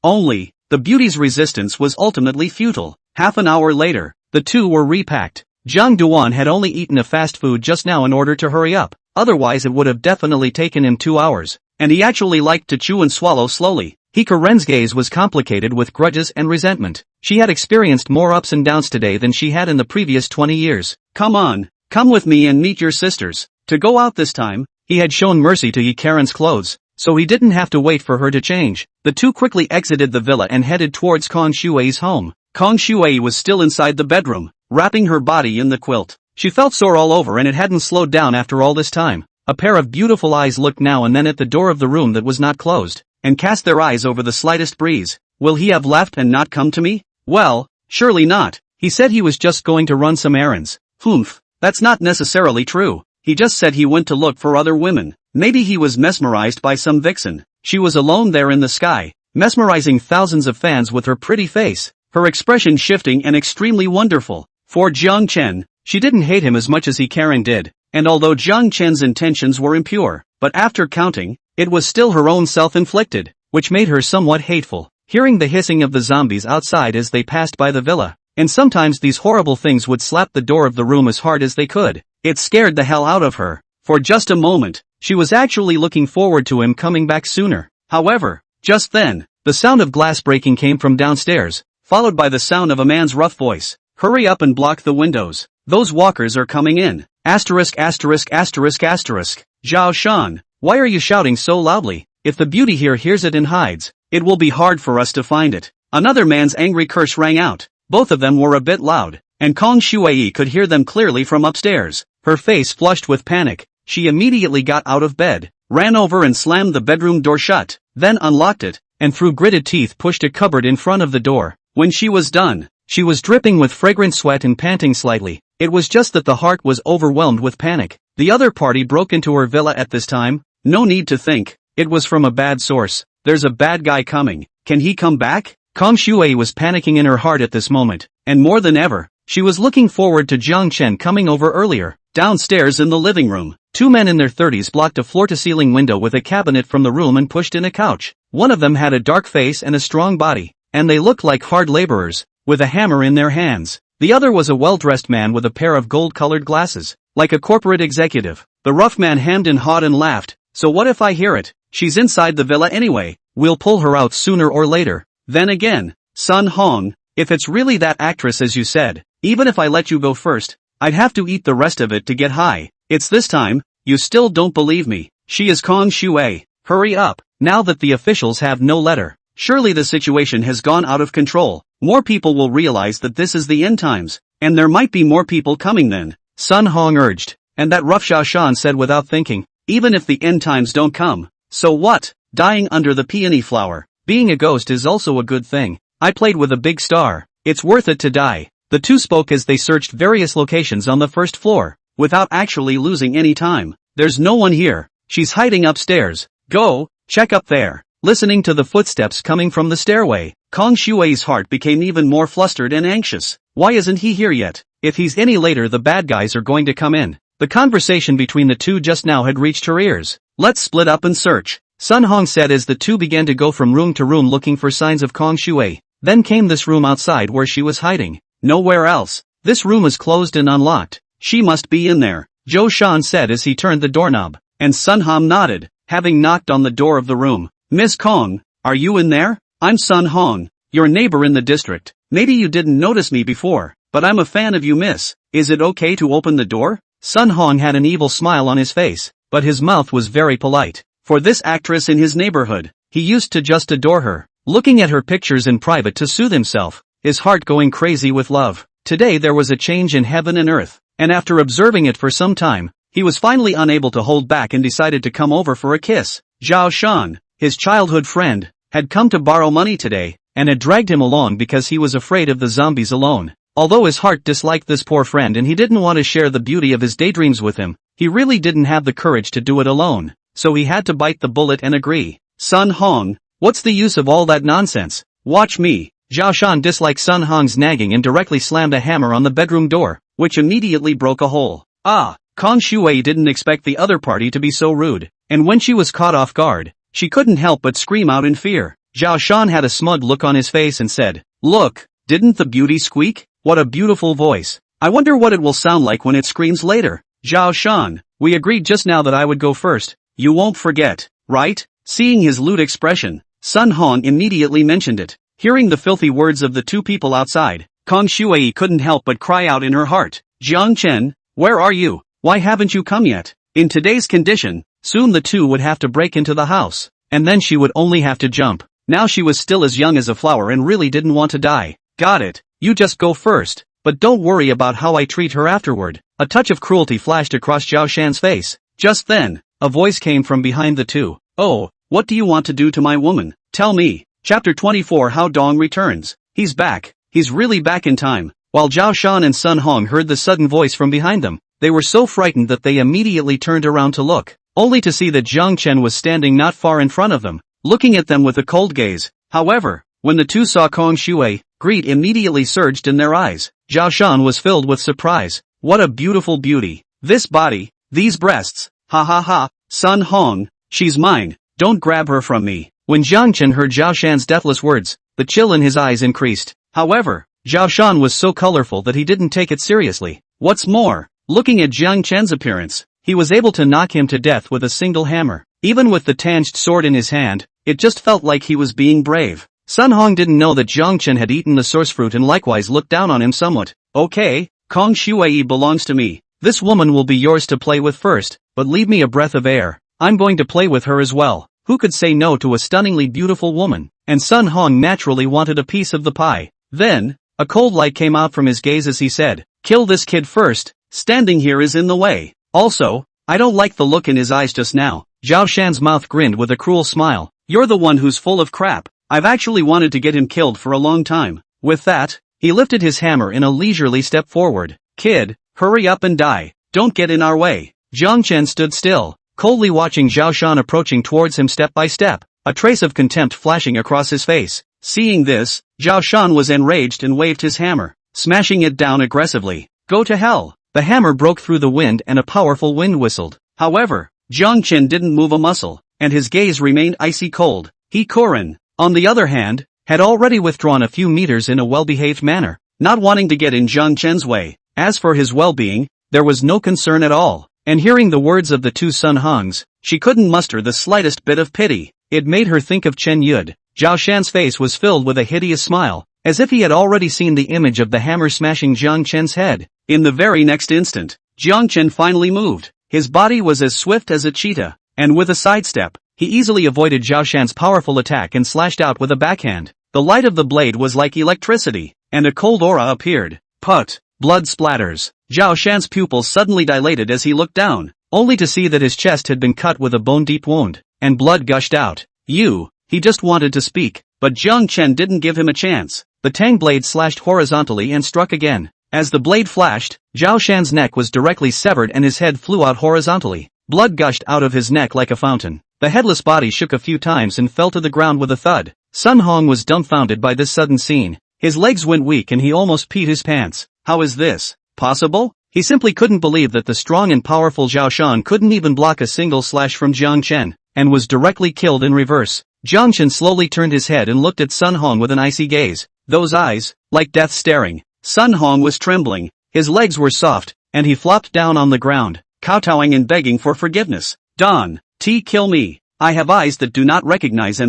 Only, the beauty's resistance was ultimately futile. Half an hour later, the two were repacked. Zhang Duan had only eaten a fast food just now in order to hurry up, otherwise it would have definitely taken him 2 hours, and he actually liked to chew and swallow slowly. Karen's gaze was complicated with grudges and resentment. She had experienced more ups and downs today than she had in the previous 20 years. Come on, come with me and meet your sisters. To go out this time, he had shown mercy to Karen's clothes, so he didn't have to wait for her to change. The two quickly exited the villa and headed towards Kong Shui's home. Kong Shui was still inside the bedroom, wrapping her body in the quilt. She felt sore all over and it hadn't slowed down after all this time. A pair of beautiful eyes looked now and then at the door of the room that was not closed, and cast their eyes over the slightest breeze. Will he have left and not come to me? Well, surely not. He said he was just going to run some errands. Humph, that's not necessarily true. He just said he went to look for other women. Maybe he was mesmerized by some vixen. She was alone there in the sky, mesmerizing thousands of fans with her pretty face, her expression shifting and extremely wonderful. For Jiang Chen, she didn't hate him as much as Karen did, and although Jiang Chen's intentions were impure, but after counting, it was still her own self-inflicted, which made her somewhat hateful. Hearing the hissing of the zombies outside as they passed by the villa, and sometimes these horrible things would slap the door of the room as hard as they could, it scared the hell out of her. For just a moment, she was actually looking forward to him coming back sooner. However, just then, the sound of glass breaking came from downstairs, followed by the sound of a man's rough voice. Hurry up and block the windows. Those walkers are coming in. Asterisk. Zhao Shan, why are you shouting so loudly? If the beauty here hears it and hides, it will be hard for us to find it. Another man's angry curse rang out. Both of them were a bit loud, and Kong Shui could hear them clearly from upstairs. Her face flushed with panic. She immediately got out of bed, ran over and slammed the bedroom door shut, then unlocked it, and through gritted teeth pushed a cupboard in front of the door. When she was done, she was dripping with fragrant sweat and panting slightly. It was just that the heart was overwhelmed with panic. The other party broke into her villa at this time. No need to think. It was from a bad source. There's a bad guy coming. Can he come back? Kong Shui was panicking in her heart at this moment, and more than ever, she was looking forward to Jiang Chen coming over earlier. Downstairs in the living room, two men in their 30s blocked a floor-to-ceiling window with a cabinet from the room and pushed in a couch. One of them had a dark face and a strong body, and they looked like hard laborers, with a hammer in their hands. The other was a well-dressed man with a pair of gold-colored glasses, like a corporate executive. The rough man hemmed and hawed and laughed. So what if I hear it? She's inside the villa anyway. We'll pull her out sooner or later. Then again, Sun Hong, if it's really that actress as you said, even if I let you go first, I'd have to eat the rest of it to get high. It's this time, you still don't believe me. She is Kong Shui. Hurry up, now that the officials have no letter. Surely the situation has gone out of control. More people will realize that this is the end times, and there might be more people coming then. Sun Hong urged, and that rough Xiao Shan said without thinking, even if the end times don't come, so what? Dying under the peony flower. Being a ghost is also a good thing. I played with a big star. It's worth it to die. The two spoke as they searched various locations on the first floor, without actually losing any time. There's no one here. She's hiding upstairs. Go, check up there. Listening to the footsteps coming from the stairway, Kong Shui's heart became even more flustered and anxious. Why isn't he here yet? If he's any later the bad guys are going to come in. The conversation between the two just now had reached her ears. Let's split up and search, Sun Hong said as the two began to go from room to room looking for signs of Kong Shui. Then came this room outside where she was hiding. Nowhere else. This room is closed and unlocked. She must be in there, Zhou Shan said as he turned the doorknob, and Sun Hong nodded, having knocked on the door of the room. Miss Kong, are you in there? I'm Sun Hong, your neighbor in the district. Maybe you didn't notice me before. but I'm a fan of you, miss. Is it okay to open the door? Sun Hong had an evil smile on his face, but his mouth was very polite. For this actress in his neighborhood, he used to just adore her, looking at her pictures in private to soothe himself, his heart going crazy with love. Today there was a change in heaven and earth, and after observing it for some time, he was finally unable to hold back and decided to come over for a kiss. Zhao Shan, his childhood friend, had come to borrow money today, and had dragged him along because he was afraid of the zombies alone. Although his heart disliked this poor friend and he didn't want to share the beauty of his daydreams with him, he really didn't have the courage to do it alone, so he had to bite the bullet and agree. Sun Hong, what's the use of all that nonsense? Watch me. Zhao Shan disliked Sun Hong's nagging and directly slammed a hammer on the bedroom door, which immediately broke a hole. Kong Shuai didn't expect the other party to be so rude, and when she was caught off guard, she couldn't help but scream out in fear. Zhao Shan had a smug look on his face and said, "Look, didn't the beauty squeak? What a beautiful voice. I wonder what it will sound like when it screams later." Zhao Shan, we agreed just now that I would go first. You won't forget, right? Seeing his lewd expression, Sun Hong immediately mentioned it. Hearing the filthy words of the two people outside, Kong Shuai couldn't help but cry out in her heart, "Jiang Chen, where are you? Why haven't you come yet?" In today's condition, soon the two would have to break into the house, and then she would only have to jump. Now she was still as young as a flower and really didn't want to die. Got it, you just go first, but don't worry about how I treat her afterward. A touch of cruelty flashed across Zhao Shan's face. Just then, a voice came from behind the two. "Oh, what do you want to do to my woman? Tell me." Chapter 24 Hao Dong returns. He's back. He's really back in time. While Zhao Shan and Sun Hong heard the sudden voice from behind them, they were so frightened that they immediately turned around to look, only to see that Jiang Chen was standing not far in front of them, looking at them with a cold gaze. However, when the two saw Kong Shuai, greed immediately surged in their eyes. Zhao Shan was filled with surprise. What a beautiful beauty. This body, these breasts, ha ha ha, Sun Hong, she's mine, don't grab her from me. When Jiang Chen heard Zhao Shan's deathless words, the chill in his eyes increased. However, Zhao Shan was so colorful that he didn't take it seriously. What's more, looking at Jiang Chen's appearance, he was able to knock him to death with a single hammer. Even with the tanged sword in his hand, it just felt like he was being brave. Sun Hong didn't know that Jiang Chen had eaten the source fruit and likewise looked down on him somewhat. "Okay, Kong Shuai belongs to me. This woman will be yours to play with first, but leave me a breath of air. I'm going to play with her as well." Who could say no to a stunningly beautiful woman? And Sun Hong naturally wanted a piece of the pie. Then, a cold light came out from his gaze as he said, "Kill this kid first, standing here is in the way. Also, I don't like the look in his eyes just now." Zhao Shan's mouth grinned with a cruel smile. "You're the one who's full of crap. I've actually wanted to get him killed for a long time." With that, he lifted his hammer in a leisurely step forward. "Kid, hurry up and die. Don't get in our way." Jiang Chen stood still, coldly watching Zhao Shan approaching towards him step by step, a trace of contempt flashing across his face. Seeing this, Zhao Shan was enraged and waved his hammer, smashing it down aggressively. "Go to hell." The hammer broke through the wind and a powerful wind whistled. However, Jiang Chen didn't move a muscle, and his gaze remained icy cold. He Koren, on the other hand, had already withdrawn a few meters in a well-behaved manner, not wanting to get in Jiang Chen's way. As for his well-being, there was no concern at all. And hearing the words of the two Sun Hongs, she couldn't muster the slightest bit of pity. It made her think of Chen Yud. Zhao Shan's face was filled with a hideous smile, as if he had already seen the image of the hammer smashing Jiang Chen's head. In the very next instant, Jiang Chen finally moved. His body was as swift as a cheetah, and with a sidestep, he easily avoided Zhao Shan's powerful attack and slashed out with a backhand. The light of the blade was like electricity, and a cold aura appeared. Put! Blood splatters. Zhao Shan's pupils suddenly dilated as he looked down, only to see that his chest had been cut with a bone-deep wound, and blood gushed out. He just wanted to speak, but Jiang Chen didn't give him a chance. The tang blade slashed horizontally and struck again. As the blade flashed, Zhao Shan's neck was directly severed and his head flew out horizontally. Blood gushed out of his neck like a fountain. The headless body shook a few times and fell to the ground with a thud. Sun Hong was dumbfounded by this sudden scene. His legs went weak and he almost peed his pants. How is this possible? He simply couldn't believe that the strong and powerful Zhao Shan couldn't even block a single slash from Jiang Chen, and was directly killed in reverse. Jiang Chen slowly turned his head and looked at Sun Hong with an icy gaze. Those eyes, like death staring. Sun Hong was trembling, his legs were soft, and he flopped down on the ground, kowtowing and begging for forgiveness. Don, kill me. I have eyes that do not recognize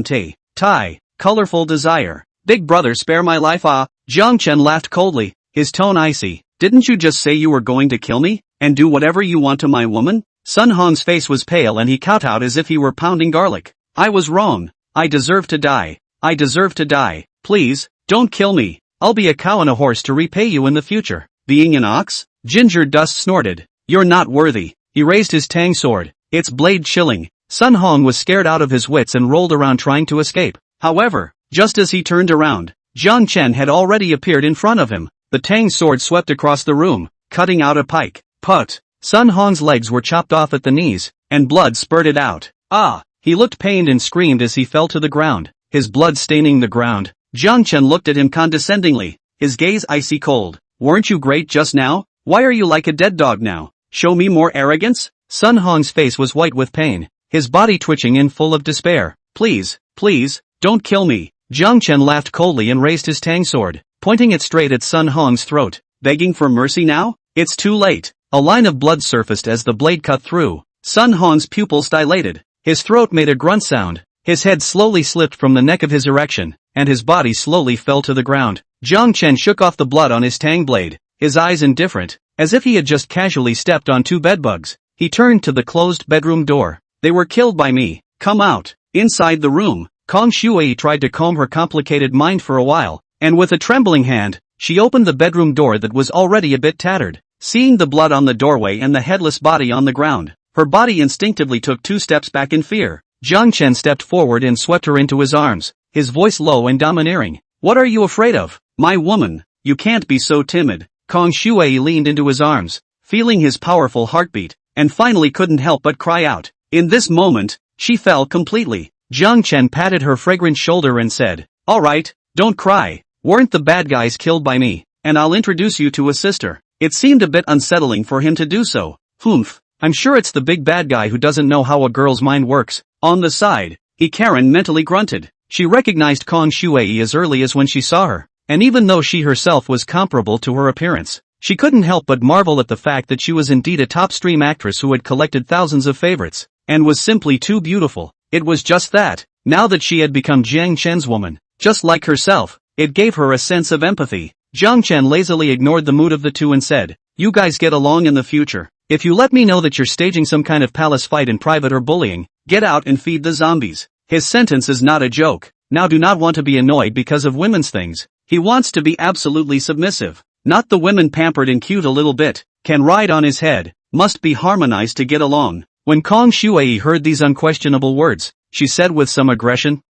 Tai, colorful desire. Big brother, spare my life. Jiang Chen laughed coldly. his tone icy. Didn't you just say you were going to kill me, and do whatever you want to my woman? Sun Hong's face was pale and he kowtowed as if he were pounding garlic. I was wrong. I deserve to die. I deserve to die. Please, don't kill me. I'll be a cow and a horse to repay you in the future. Being an ox? Ginger Dust snorted. You're not worthy. He raised his tang sword, its blade chilling. Sun Hong was scared out of his wits and rolled around trying to escape. However, just as he turned around, Jiang Chen had already appeared in front of him. The tang sword swept across the room, cutting out a pike. Put. Sun Hong's legs were chopped off at the knees, and blood spurted out. Ah! He looked pained and screamed as he fell to the ground, his blood staining the ground. Jiang Chen looked at him condescendingly, his gaze icy cold. Weren't you great just now? Why are you like a dead dog now? Show me more arrogance? Sun Hong's face was white with pain, his body twitching and full of despair. Please, please, don't kill me. Jiang Chen laughed coldly and raised his tang sword, pointing it straight at Sun Hong's throat. Begging for mercy now? It's too late. A line of blood surfaced as the blade cut through. Sun Hong's pupils dilated. His throat made a grunt sound. His head slowly slipped from the neck of his erection, and his body slowly fell to the ground. Jiang Chen shook off the blood on his tang blade, his eyes indifferent, as if he had just casually stepped on two bedbugs. He turned to the closed bedroom door. They were killed by me. Come out. Inside the room, Kong Shuai tried to calm her complicated mind for a while, and with a trembling hand, she opened the bedroom door that was already a bit tattered. Seeing the blood on the doorway and the headless body on the ground, her body instinctively took 2 steps back in fear. Jiang Chen stepped forward and swept her into his arms, his voice low and domineering. What are you afraid of? My woman, you can't be so timid. Kong Shuai leaned into his arms, feeling his powerful heartbeat, and finally couldn't help but cry out. In this moment, she fell completely. Jiang Chen patted her fragrant shoulder and said, all right, don't cry. Weren't the bad guys killed by me, and I'll introduce you to a sister. It seemed a bit unsettling for him to do so. Humph, I'm sure it's the big bad guy who doesn't know how a girl's mind works. On the side, Karen mentally grunted. She recognized Kong Shuai as early as when she saw her, and even though she herself was comparable to her appearance, she couldn't help but marvel at the fact that she was indeed a top-stream actress who had collected thousands of favorites, and was simply too beautiful. It was just that, now that she had become Jiang Chen's woman, just like herself, it gave her a sense of empathy. Jiang Chen lazily ignored the mood of the two and said, you guys get along in the future. If you let me know that you're staging some kind of palace fight in private or bullying, get out and feed the zombies. His sentence is not a joke. Now do not want to be annoyed because of women's things. He wants to be absolutely submissive. Not the women pampered and cute a little bit, can ride on his head, must be harmonized to get along. When Kong Shuai heard these unquestionable words, she said with some aggression,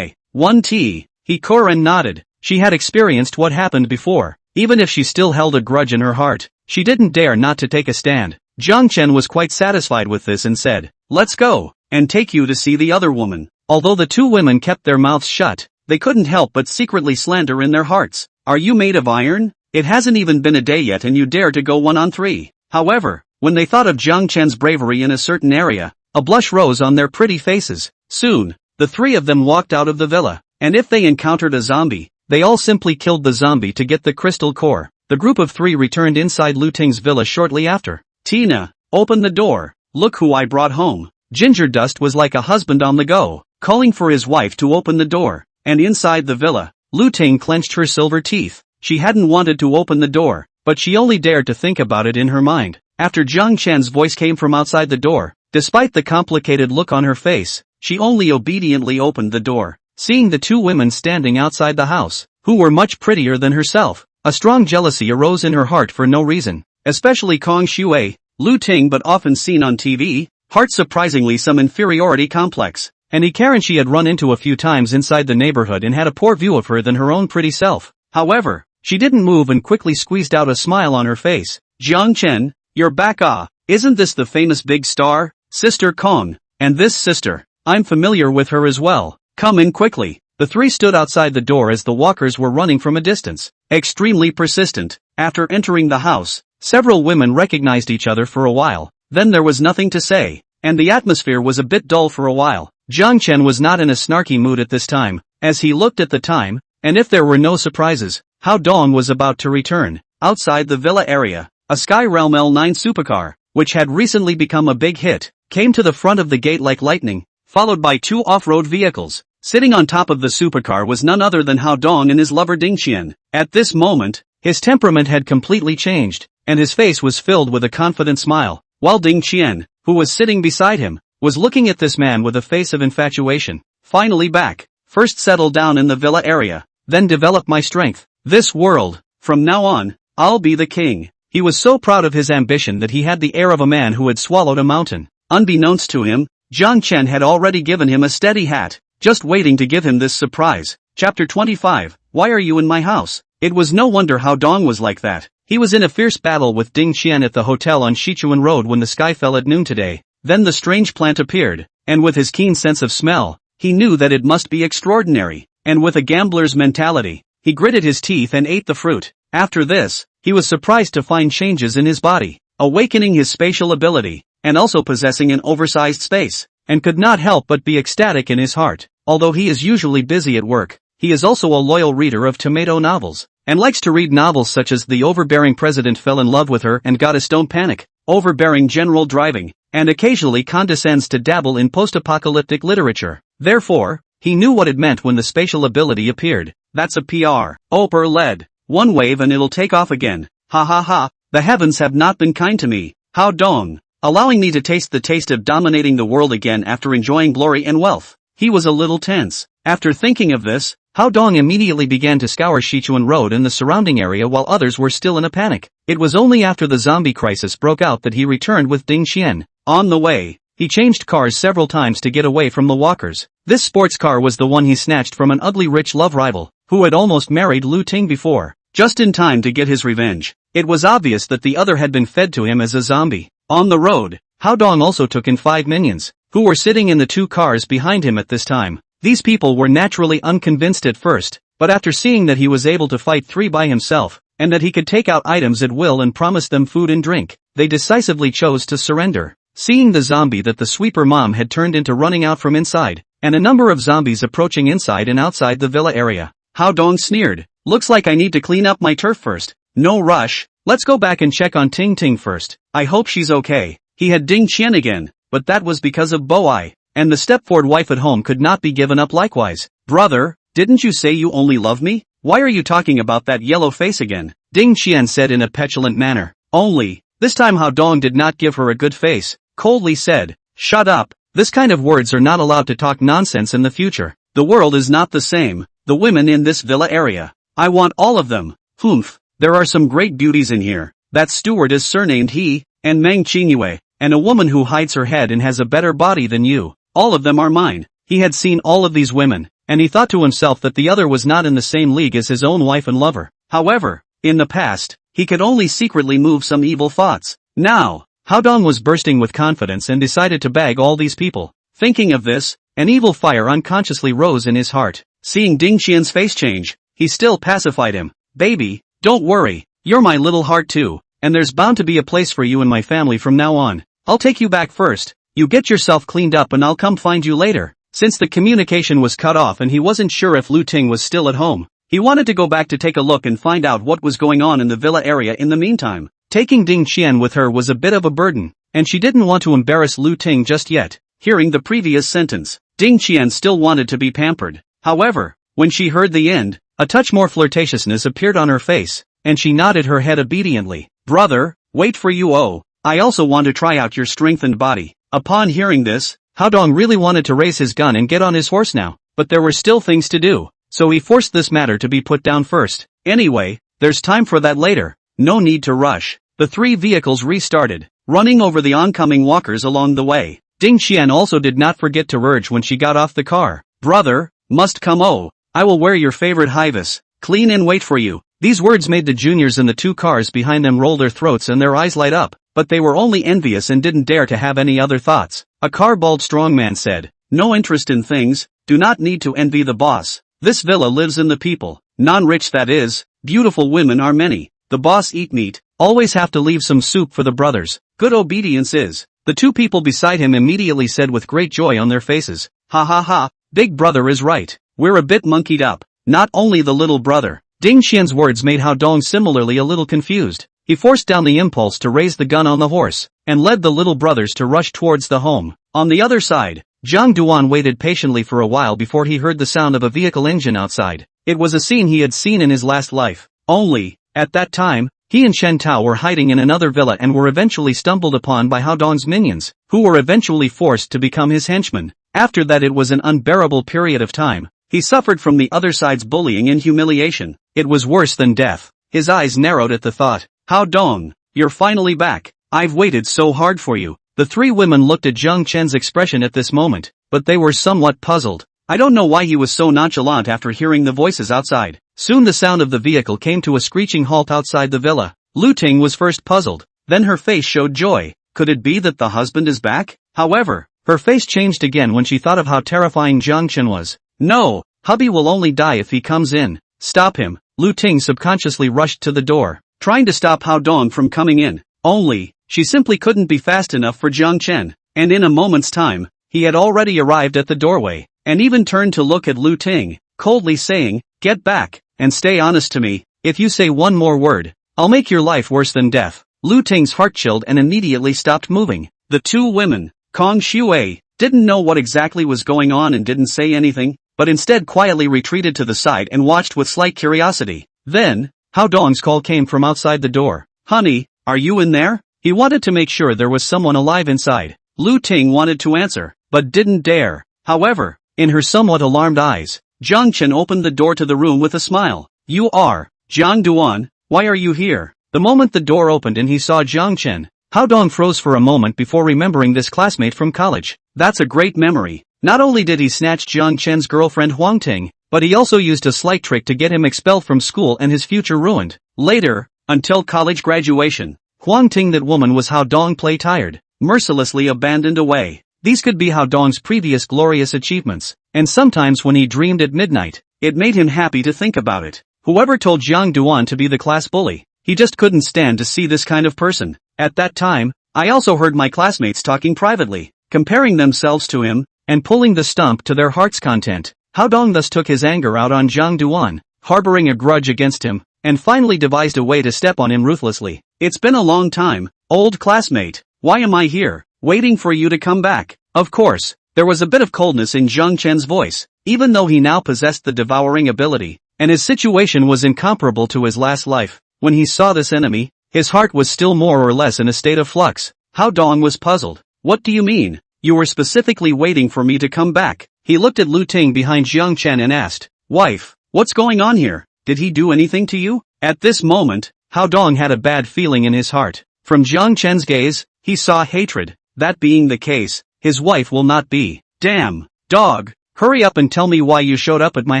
one tea. Karen nodded. She had experienced what happened before. Even if she still held a grudge in her heart, she didn't dare not to take a stand. Jiang Chen was quite satisfied with this and said, let's go, and take you to see the other woman. Although the two women kept their mouths shut, they couldn't help but secretly slander in their hearts. Are you made of iron? It hasn't even been a day yet and you dare to go 1-on-3. However, when they thought of Jiang Chen's bravery in a certain area, a blush rose on their pretty faces. Soon, the three of them walked out of the villa, and if they encountered a zombie, they all simply killed the zombie to get the crystal core. The group of three returned inside Lu Ting's villa shortly after. Tina, open the door. Look who I brought home. Ginger Dust was like a husband on the go, calling for his wife to open the door, and inside the villa, Lu Ting clenched her silver teeth. She hadn't wanted to open the door, but she only dared to think about it in her mind. After Jiang Chen's voice came from outside the door, despite the complicated look on her face, she only obediently opened the door. Seeing the two women standing outside the house, who were much prettier than herself, a strong jealousy arose in her heart for no reason, especially Kong Shuai, Lu Ting but often seen on TV, heart surprisingly some inferiority complex, and Karen she had run into a few times inside the neighborhood and had a poor view of her than her own pretty self. However, she didn't move and quickly squeezed out a smile on her face. Jiang Chen, you're back isn't this the famous big star, Sister Kong? And this sister, I'm familiar with her as well. Come in quickly. The three stood outside the door as the walkers were running from a distance. Extremely persistent. After entering the house, several women recognized each other for a while, then there was nothing to say, and the atmosphere was a bit dull for a while. Jiang Chen was not in a snarky mood at this time, as he looked at the time, and if there were no surprises, Hao Dong was about to return. Outside the villa area, a Sky Realm L9 supercar, which had recently become a big hit, came to the front of the gate like lightning, followed by two off-road vehicles. Sitting on top of the supercar was none other than Hao Dong and his lover Dingqian. At this moment, His temperament had completely changed, and his face was filled with a confident smile, while Ding Qian, who was sitting beside him, was looking at this man with a face of infatuation. Finally back. First settle down in the villa area, then develop my strength. This world, from now on, I'll be the king. He was so proud of his ambition that he had the air of a man who had swallowed a mountain. Unbeknownst to him, Jiang Chen had already given him a steady hat, just waiting to give him this surprise. Chapter 25, Why are you in my house? It was no wonder Hao Dong was like that. He was in a fierce battle with Ding Qian at the hotel on Shichuan Road when the sky fell at noon today. Then the strange plant appeared, and with his keen sense of smell, he knew that it must be extraordinary, and with a gambler's mentality, he gritted his teeth and ate the fruit. After this, he was surprised to find changes in his body, awakening his spatial ability, and also possessing an oversized space, and could not help but be ecstatic in his heart. Although he is usually busy at work, he is also a loyal reader of tomato novels, and likes to read novels such as The Overbearing President Fell in Love with Her and Goddess Don't Panic, Overbearing General Driving, and occasionally condescends to dabble in post-apocalyptic literature. Therefore, he knew what it meant when the spatial ability appeared. That's a PR. Oper led. One wave and it'll take off again. Ha ha ha, the heavens have not been kind to me. Hao Dong, allowing me to taste the taste of dominating the world again after enjoying glory and wealth. He was a little tense. After thinking of this, Hao Dong immediately began to scour Shichuan Road and the surrounding area while others were still in a panic. It was only after the zombie crisis broke out that he returned with Ding Qian. On the way, he changed cars several times to get away from the walkers. This sports car was the one he snatched from an ugly rich love rival, who had almost married Lu Ting before, just in time to get his revenge. It was obvious that the other had been fed to him as a zombie. On the road, Hao Dong also took in 5 minions, who were sitting in the 2 cars behind him at this time. These people were naturally unconvinced at first, but after seeing that he was able to fight 3 by himself, and that he could take out items at will and promise them food and drink, they decisively chose to surrender. Seeing the zombie that the sweeper mom had turned into running out from inside, and a number of zombies approaching inside and outside the villa area, Hao Dong sneered, "Looks like I need to clean up my turf first. No rush, let's go back and check on Ting Ting first. I hope she's okay." He had Ding Qian again, but that was because of Boai, and the stepford wife at home could not be given up likewise. "Brother, didn't you say you only love me? Why are you talking about that yellow face again?" Ding Qian said in a petulant manner. Only, this time Hao Dong did not give her a good face, coldly said, "Shut up, this kind of words are not allowed to talk nonsense in the future. The world is not the same, the women in this villa area. I want all of them. Humph, there are some great beauties in here. That steward is surnamed He, and Meng Qingyue, and a woman who hides her head and has a better body than you. All of them are mine." He had seen all of these women, and he thought to himself that the other was not in the same league as his own wife and lover. However, in the past, he could only secretly move some evil thoughts. Now, Hao Dong was bursting with confidence and decided to bag all these people. Thinking of this, an evil fire unconsciously rose in his heart. Seeing Ding Qian's face change, he still pacified him. "Baby, don't worry, you're my little heart too, and there's bound to be a place for you in my family from now on. I'll take you back first. You get yourself cleaned up and I'll come find you later." Since the communication was cut off and he wasn't sure if Lu Ting was still at home, he wanted to go back to take a look and find out what was going on in the villa area in the meantime. Taking Ding Qian with her was a bit of a burden, and she didn't want to embarrass Lu Ting just yet. Hearing the previous sentence, Ding Qian still wanted to be pampered. However, when she heard the end, a touch more flirtatiousness appeared on her face, and she nodded her head obediently. "Brother, wait for you. Oh, I also want to try out your strengthened body." Upon hearing this, Hao Dong really wanted to raise his gun and get on his horse now, but there were still things to do, so he forced this matter to be put down first. Anyway, there's time for that later. No need to rush. The 3 vehicles restarted, running over the oncoming walkers along the way. Ding Qian also did not forget to urge when she got off the car. "Brother, must come. Oh, I will wear your favorite high-vis, clean and wait for you." These words made the juniors in the 2 cars behind them roll their throats and their eyes light up, but they were only envious and didn't dare to have any other thoughts. A car-bald strong man said, "No interest in things, do not need to envy the boss. This villa lives in the people, non-rich that is, beautiful women are many. The boss eat meat, always have to leave some soup for the brothers. Good obedience is." The 2 people beside him immediately said with great joy on their faces, "Ha ha ha, big brother is right. We're a bit monkeyed up, not only the little brother." Ding Qian's words made Hao Dong similarly a little confused. He forced down the impulse to raise the gun on the horse, and led the little brothers to rush towards the home. On the other side, Zhang Duan waited patiently for a while before he heard the sound of a vehicle engine outside. It was a scene he had seen in his last life. Only, At that time, he and Shen Tao were hiding in another villa and were eventually stumbled upon by Hao Dong's minions, who were eventually forced to become his henchmen. After that, it was an unbearable period of time. He suffered from the other side's bullying and humiliation. It was worse than death. His eyes narrowed at the thought. Hao Dong, you're finally back. I've waited so hard for you. The three women looked at Zhang Chen's expression at this moment, but they were somewhat puzzled. I don't know why he was so nonchalant after hearing the voices outside. Soon the sound of the vehicle came to a screeching halt outside the villa. Lu Ting was first puzzled, then her face showed joy. Could it be that the husband is back? However, her face changed again when she thought of how terrifying Zhang Chen was. No, hubby will only die if he comes in. Stop him. Lu Ting subconsciously rushed to the door, trying to stop Hao Dong from coming in. Only, she simply couldn't be fast enough for Zhang Chen, and in a moment's time, he had already arrived at the doorway, and even turned to look at Lu Ting, coldly saying, "Get back, and stay honest to me. If you say one more word, I'll make your life worse than death." Lu Ting's heart chilled and immediately stopped moving. The two women, Kong Shui, didn't know what exactly was going on and didn't say anything, but instead quietly retreated to the side and watched with slight curiosity. Then, Hao Dong's call came from outside the door. "Honey, are you in there?" He wanted to make sure there was someone alive inside. Lu Ting wanted to answer, but didn't dare. However, in her somewhat alarmed eyes, Zhang Chen opened the door to the room with a smile. "You are Zhang Duan, why are you here?" The moment the door opened and he saw Zhang Chen, Hao Dong froze for a moment before remembering this classmate from college. That's a great memory. Not only did he snatch Zhang Chen's girlfriend Huang Ting, but he also used a slight trick to get him expelled from school and his future ruined. Later, until college graduation, Huang Ting, that woman, was Hao Dong play tired, mercilessly abandoned away. These could be Hao Dong's previous glorious achievements, and sometimes when he dreamed at midnight, it made him happy to think about it. Whoever told Zhang Duan to be the class bully, he just couldn't stand to see this kind of person. At that time, I also heard my classmates talking privately, comparing themselves to him, and pulling the stump to their heart's content. Hao Dong thus took his anger out on Zhang Duan, harboring a grudge against him, and finally devised a way to step on him ruthlessly. "It's been a long time, old classmate. Why am I here, waiting for you to come back?" Of course, there was a bit of coldness in Zhang Chen's voice, even though he now possessed the devouring ability, and his situation was incomparable to his last life. When he saw this enemy, his heart was still more or less in a state of flux. Hao Dong was puzzled. "What do you mean? You were specifically waiting for me to come back?" He looked at Lu Ting behind Zhang Chen and asked, "Wife, what's going on here? Did he do anything to you?" At this moment, Hao Dong had a bad feeling in his heart. From Zhang Chen's gaze, he saw hatred. That being the case, his wife will not be. "Damn, dog, hurry up and tell me why you showed up at my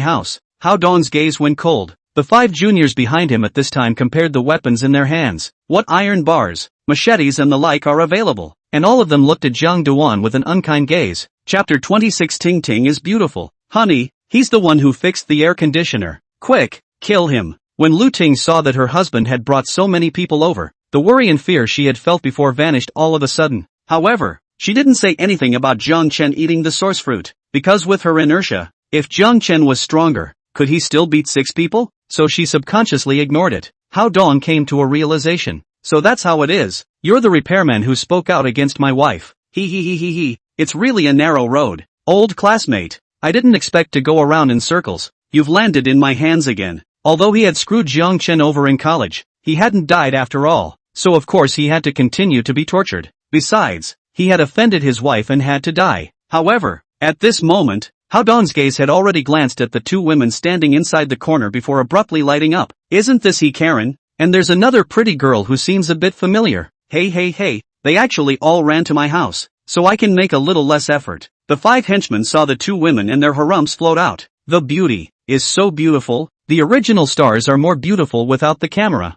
house." Hao Dong's gaze went cold. The 5 juniors behind him at this time compared the weapons in their hands. What iron bars, machetes and the like are available? And all of them looked at Zhang Duan with an unkind gaze. Chapter 26. Ting Ting is beautiful. "Honey, he's the one who fixed the air conditioner. Quick, kill him." When Lu Ting saw that her husband had brought so many people over, the worry and fear she had felt before vanished all of a sudden. However, she didn't say anything about Zhang Chen eating the source fruit, because with her inertia, if Zhang Chen was stronger, could he still beat 6 people? So she subconsciously ignored it. Hao Dong came to a realization. "So that's how it is. You're the repairman who spoke out against my wife. He. It's really a narrow road. Old classmate, I didn't expect to go around in circles. You've landed in my hands again." Although he had screwed Zhang Chen over in college, he hadn't died after all, so of course he had to continue to be tortured. Besides, he had offended his wife and had to die. However, at this moment, Hao Dong's gaze had already glanced at the 2 women standing inside the corner before abruptly lighting up. "Isn't this he, Karen? And there's another pretty girl who seems a bit familiar. Hey, they actually all ran to my house, so I can make a little less effort." The 5 henchmen saw the 2 women and their harems float out. "The beauty is so beautiful. The original stars are more beautiful without the camera."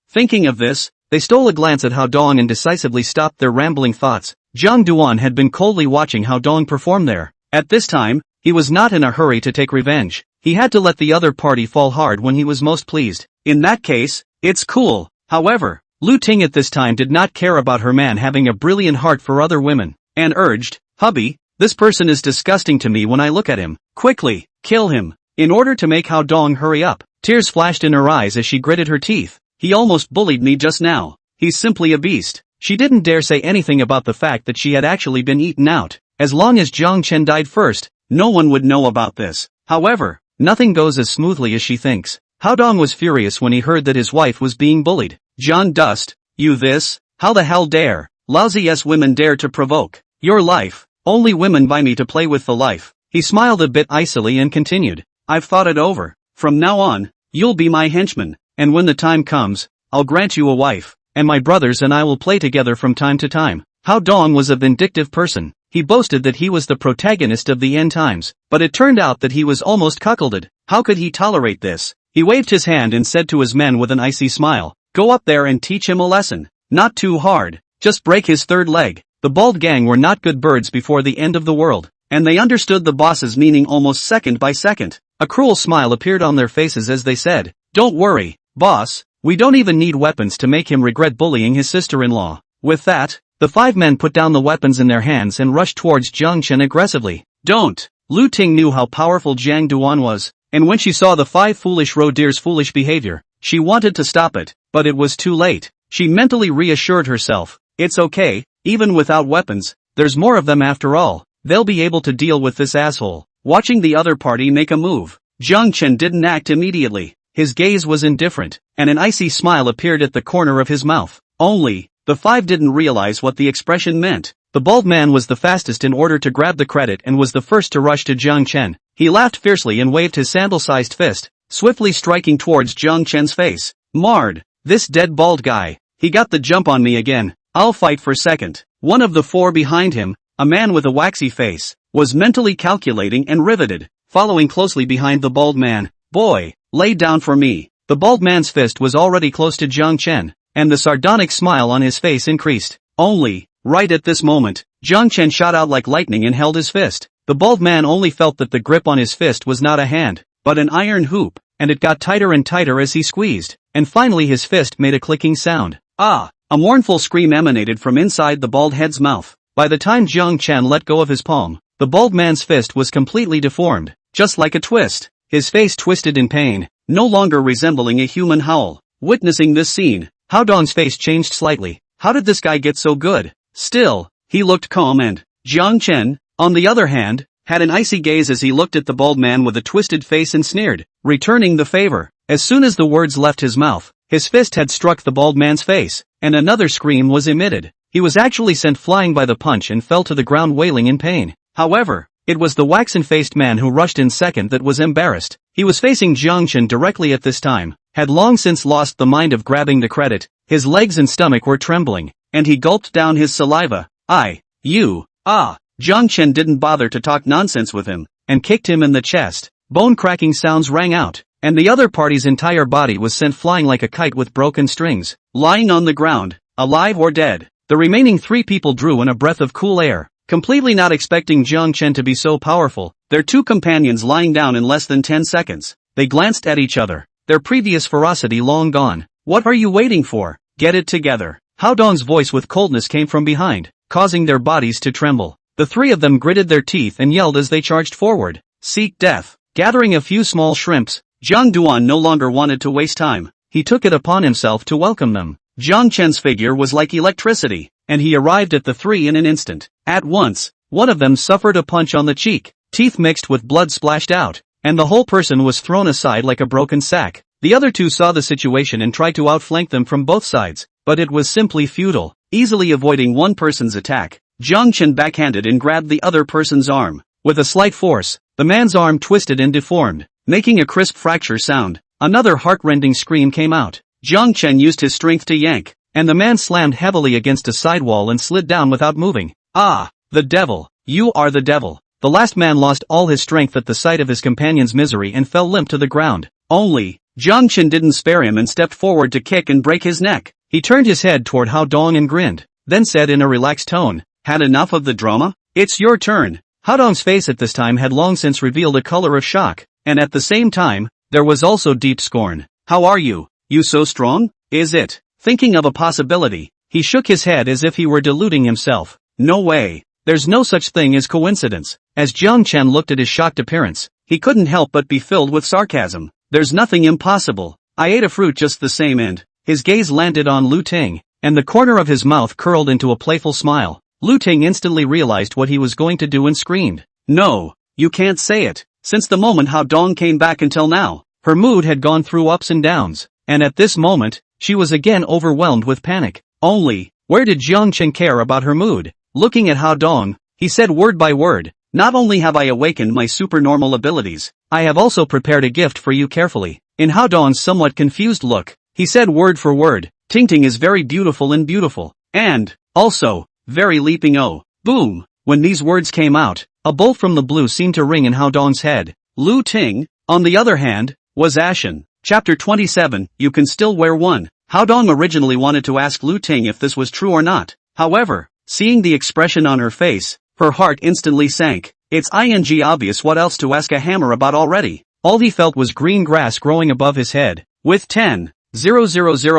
Thinking of this, they stole a glance at Hao Dong and decisively stopped their rambling thoughts. Zhang Duan had been coldly watching Hao Dong perform there. At this time, he was not in a hurry to take revenge. He had to let the other party fall hard when he was most pleased. In that case, it's cool. However, Lu Ting at this time did not care about her man having a brilliant heart for other women, and urged, "Hubby, this person is disgusting to me when I look at him. Quickly, kill him." In order to make Hao Dong hurry up, tears flashed in her eyes as she gritted her teeth. "He almost bullied me just now. He's simply a beast." She didn't dare say anything about the fact that she had actually been eaten out. As long as Zhang Chen died first, no one would know about this. However, nothing goes as smoothly as she thinks. Hao Dong was furious when he heard that his wife was being bullied. John Dust, you this? How the hell dare? Lousy yes women dare to provoke your life. Only women buy me to play with the life. He smiled a bit icily and continued. I've thought it over. From now on, you'll be my henchman, and when the time comes, I'll grant you a wife, and my brothers and I will play together from time to time. Hao Dong was a vindictive person. He boasted that he was the protagonist of the end times, but it turned out that he was almost cuckolded. How could he tolerate this? He waved his hand and said to his men with an icy smile, go up there and teach him a lesson. Not too hard, just break his third leg. The bald gang were not good birds before the end of the world, and they understood the boss's meaning almost second by second. A cruel smile appeared on their faces as they said, don't worry, boss, we don't even need weapons to make him regret bullying his sister-in-law. With that, the 5 men put down the weapons in their hands and rushed towards Jiang Chen aggressively. Don't! Lu Ting knew how powerful Jiang Duan was, and when she saw the 5 foolish rodeer's foolish behavior, she wanted to stop it, but it was too late. She mentally reassured herself, it's okay, even without weapons, there's more of them after all, they'll be able to deal with this asshole. Watching the other party make a move, Jiang Chen didn't act immediately. His gaze was indifferent, and an icy smile appeared at the corner of his mouth. Only, the 5 didn't realize what the expression meant. The bald man was the fastest in order to grab the credit and was the first to rush to Jiang Chen. He laughed fiercely and waved his sandal-sized fist, swiftly striking towards Jiang Chen's face. Marred, this dead bald guy, he got the jump on me again, I'll fight for second. One of the 4 behind him, a man with a waxy face, was mentally calculating and riveted, following closely behind the bald man. Boy, lay down for me. The bald man's fist was already close to Jiang Chen, and the sardonic smile on his face increased. Only, right at this moment, Jiang Chen shot out like lightning and held his fist. The bald man only felt that the grip on his fist was not a hand, but an iron hoop, and it got tighter and tighter as he squeezed, and finally his fist made a clicking sound. Ah! A mournful scream emanated from inside the bald head's mouth. By the time Jiang Chen let go of his palm, the bald man's fist was completely deformed, just like a twist. His face twisted in pain, no longer resembling a human howl. Witnessing this scene, Hao Dong's face changed slightly. How did this guy get so good? Still, he looked calm and Jiang Chen, on the other hand, had an icy gaze as he looked at the bald man with a twisted face and sneered, returning the favor. As soon as the words left his mouth, his fist had struck the bald man's face, and another scream was emitted. He was actually sent flying by the punch and fell to the ground wailing in pain. However, it was the waxen-faced man who rushed in second that was embarrassed. He was facing Jiang Chen directly at this time, had long since lost the mind of grabbing the credit, his legs and stomach were trembling, and he gulped down his saliva. Jiang Chen didn't bother to talk nonsense with him, and kicked him in the chest. Bone-cracking sounds rang out, and the other party's entire body was sent flying like a kite with broken strings. Lying on the ground, alive or dead, the remaining 3 people drew in a breath of cool air, completely not expecting Jiang Chen to be so powerful. Their 2 companions lying down in less than 10 seconds. They glanced at each other, their previous ferocity long gone. What are you waiting for? Get it together. Hao Dong's voice with coldness came from behind, causing their bodies to tremble. The 3 of them gritted their teeth and yelled as they charged forward. Seek death. Gathering a few small shrimps, Jiang Duan no longer wanted to waste time. He took it upon himself to welcome them. Jiang Chen's figure was like electricity, and he arrived at the 3 in an instant. At once, one of them suffered a punch on the cheek, teeth mixed with blood splashed out, and the whole person was thrown aside like a broken sack. The other 2 saw the situation and tried to outflank them from both sides, but it was simply futile. Easily avoiding one person's attack, Jiang Chen backhanded and grabbed the other person's arm. With a slight force, the man's arm twisted and deformed, making a crisp fracture sound. Another heart-rending scream came out. Jiang Chen used his strength to yank, and the man slammed heavily against a sidewall and slid down without moving. Ah, the devil! You are the devil! The last man lost all his strength at the sight of his companion's misery and fell limp to the ground. Only, Jiang Chen didn't spare him and stepped forward to kick and break his neck. He turned his head toward Hao Dong and grinned, then said in a relaxed tone, "Had enough of the drama? It's your turn." Hao Dong's face at this time had long since revealed a color of shock, and at the same time, there was also deep scorn. "How are you? You so strong? Is it?" Thinking of a possibility, he shook his head as if he were deluding himself. "No way. There's no such thing as coincidence." As Jiang Chen looked at his shocked appearance, he couldn't help but be filled with sarcasm. "There's nothing impossible. I ate a fruit just the same and..." His gaze landed on Lu Ting, and the corner of his mouth curled into a playful smile. Lu Ting instantly realized what he was going to do and screamed, "No, you can't say it. Since the moment Hao Dong came back until now, Her mood had gone through ups and downs, and at this moment, she was again overwhelmed with panic. Only, where did Jiang Chen care about her mood? Looking at Hao Dong, he said word by word, "Not only have I awakened my supernormal abilities, I have also prepared a gift for you carefully." In Hao Dong's somewhat confused look, he said word for word, "Tingting is very beautiful and, also, very leaping oh." Boom! When these words came out, a bolt from the blue seemed to ring in Hao Dong's head. Lu Ting, on the other hand, was ashen. Chapter 27, You Can Still Wear One. Hao Dong originally wanted to ask Lu Ting if this was true or not. However, seeing the expression on her face, her heart instantly sank. It's obvious what else to ask a hammer about already. All he felt was green grass growing above his head, with 10,000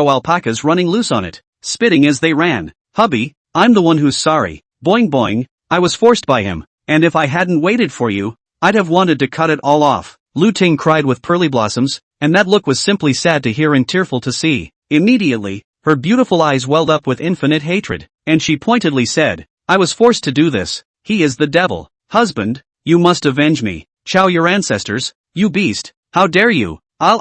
alpacas running loose on it, spitting as they ran. "Hubby, I'm the one who's sorry. Boing boing, I was forced by him, and if I hadn't waited for you, I'd have wanted to cut it all off." Lu Ting cried with pearly blossoms, and that look was simply sad to hear and tearful to see. Immediately, her beautiful eyes welled up with infinite hatred, and she pointedly said, "I was forced to do this. He is the devil. Husband, you must avenge me. Chow your ancestors, you beast. How dare you? I'll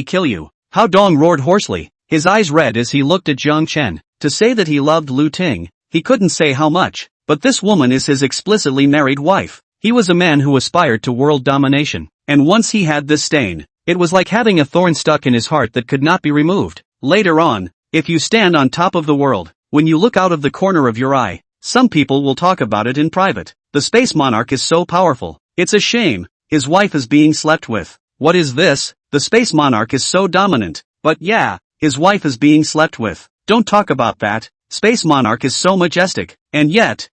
kill you." Hao Dong roared hoarsely, his eyes red as he looked at Jiang Chen. To say that he loved Lu Ting, he couldn't say how much, but this woman is his explicitly married wife. He was a man who aspired to world domination, and once he had this stain, it was like having a thorn stuck in his heart that could not be removed. Later on, if you stand on top of the world, when you look out of the corner of your eye, some people will talk about it in private. The space monarch is so powerful. It's a shame. His wife is being slept with. What is this? The space monarch is so dominant. But yeah, his wife is being slept with. Don't talk about that. Space monarch is so majestic. And yet,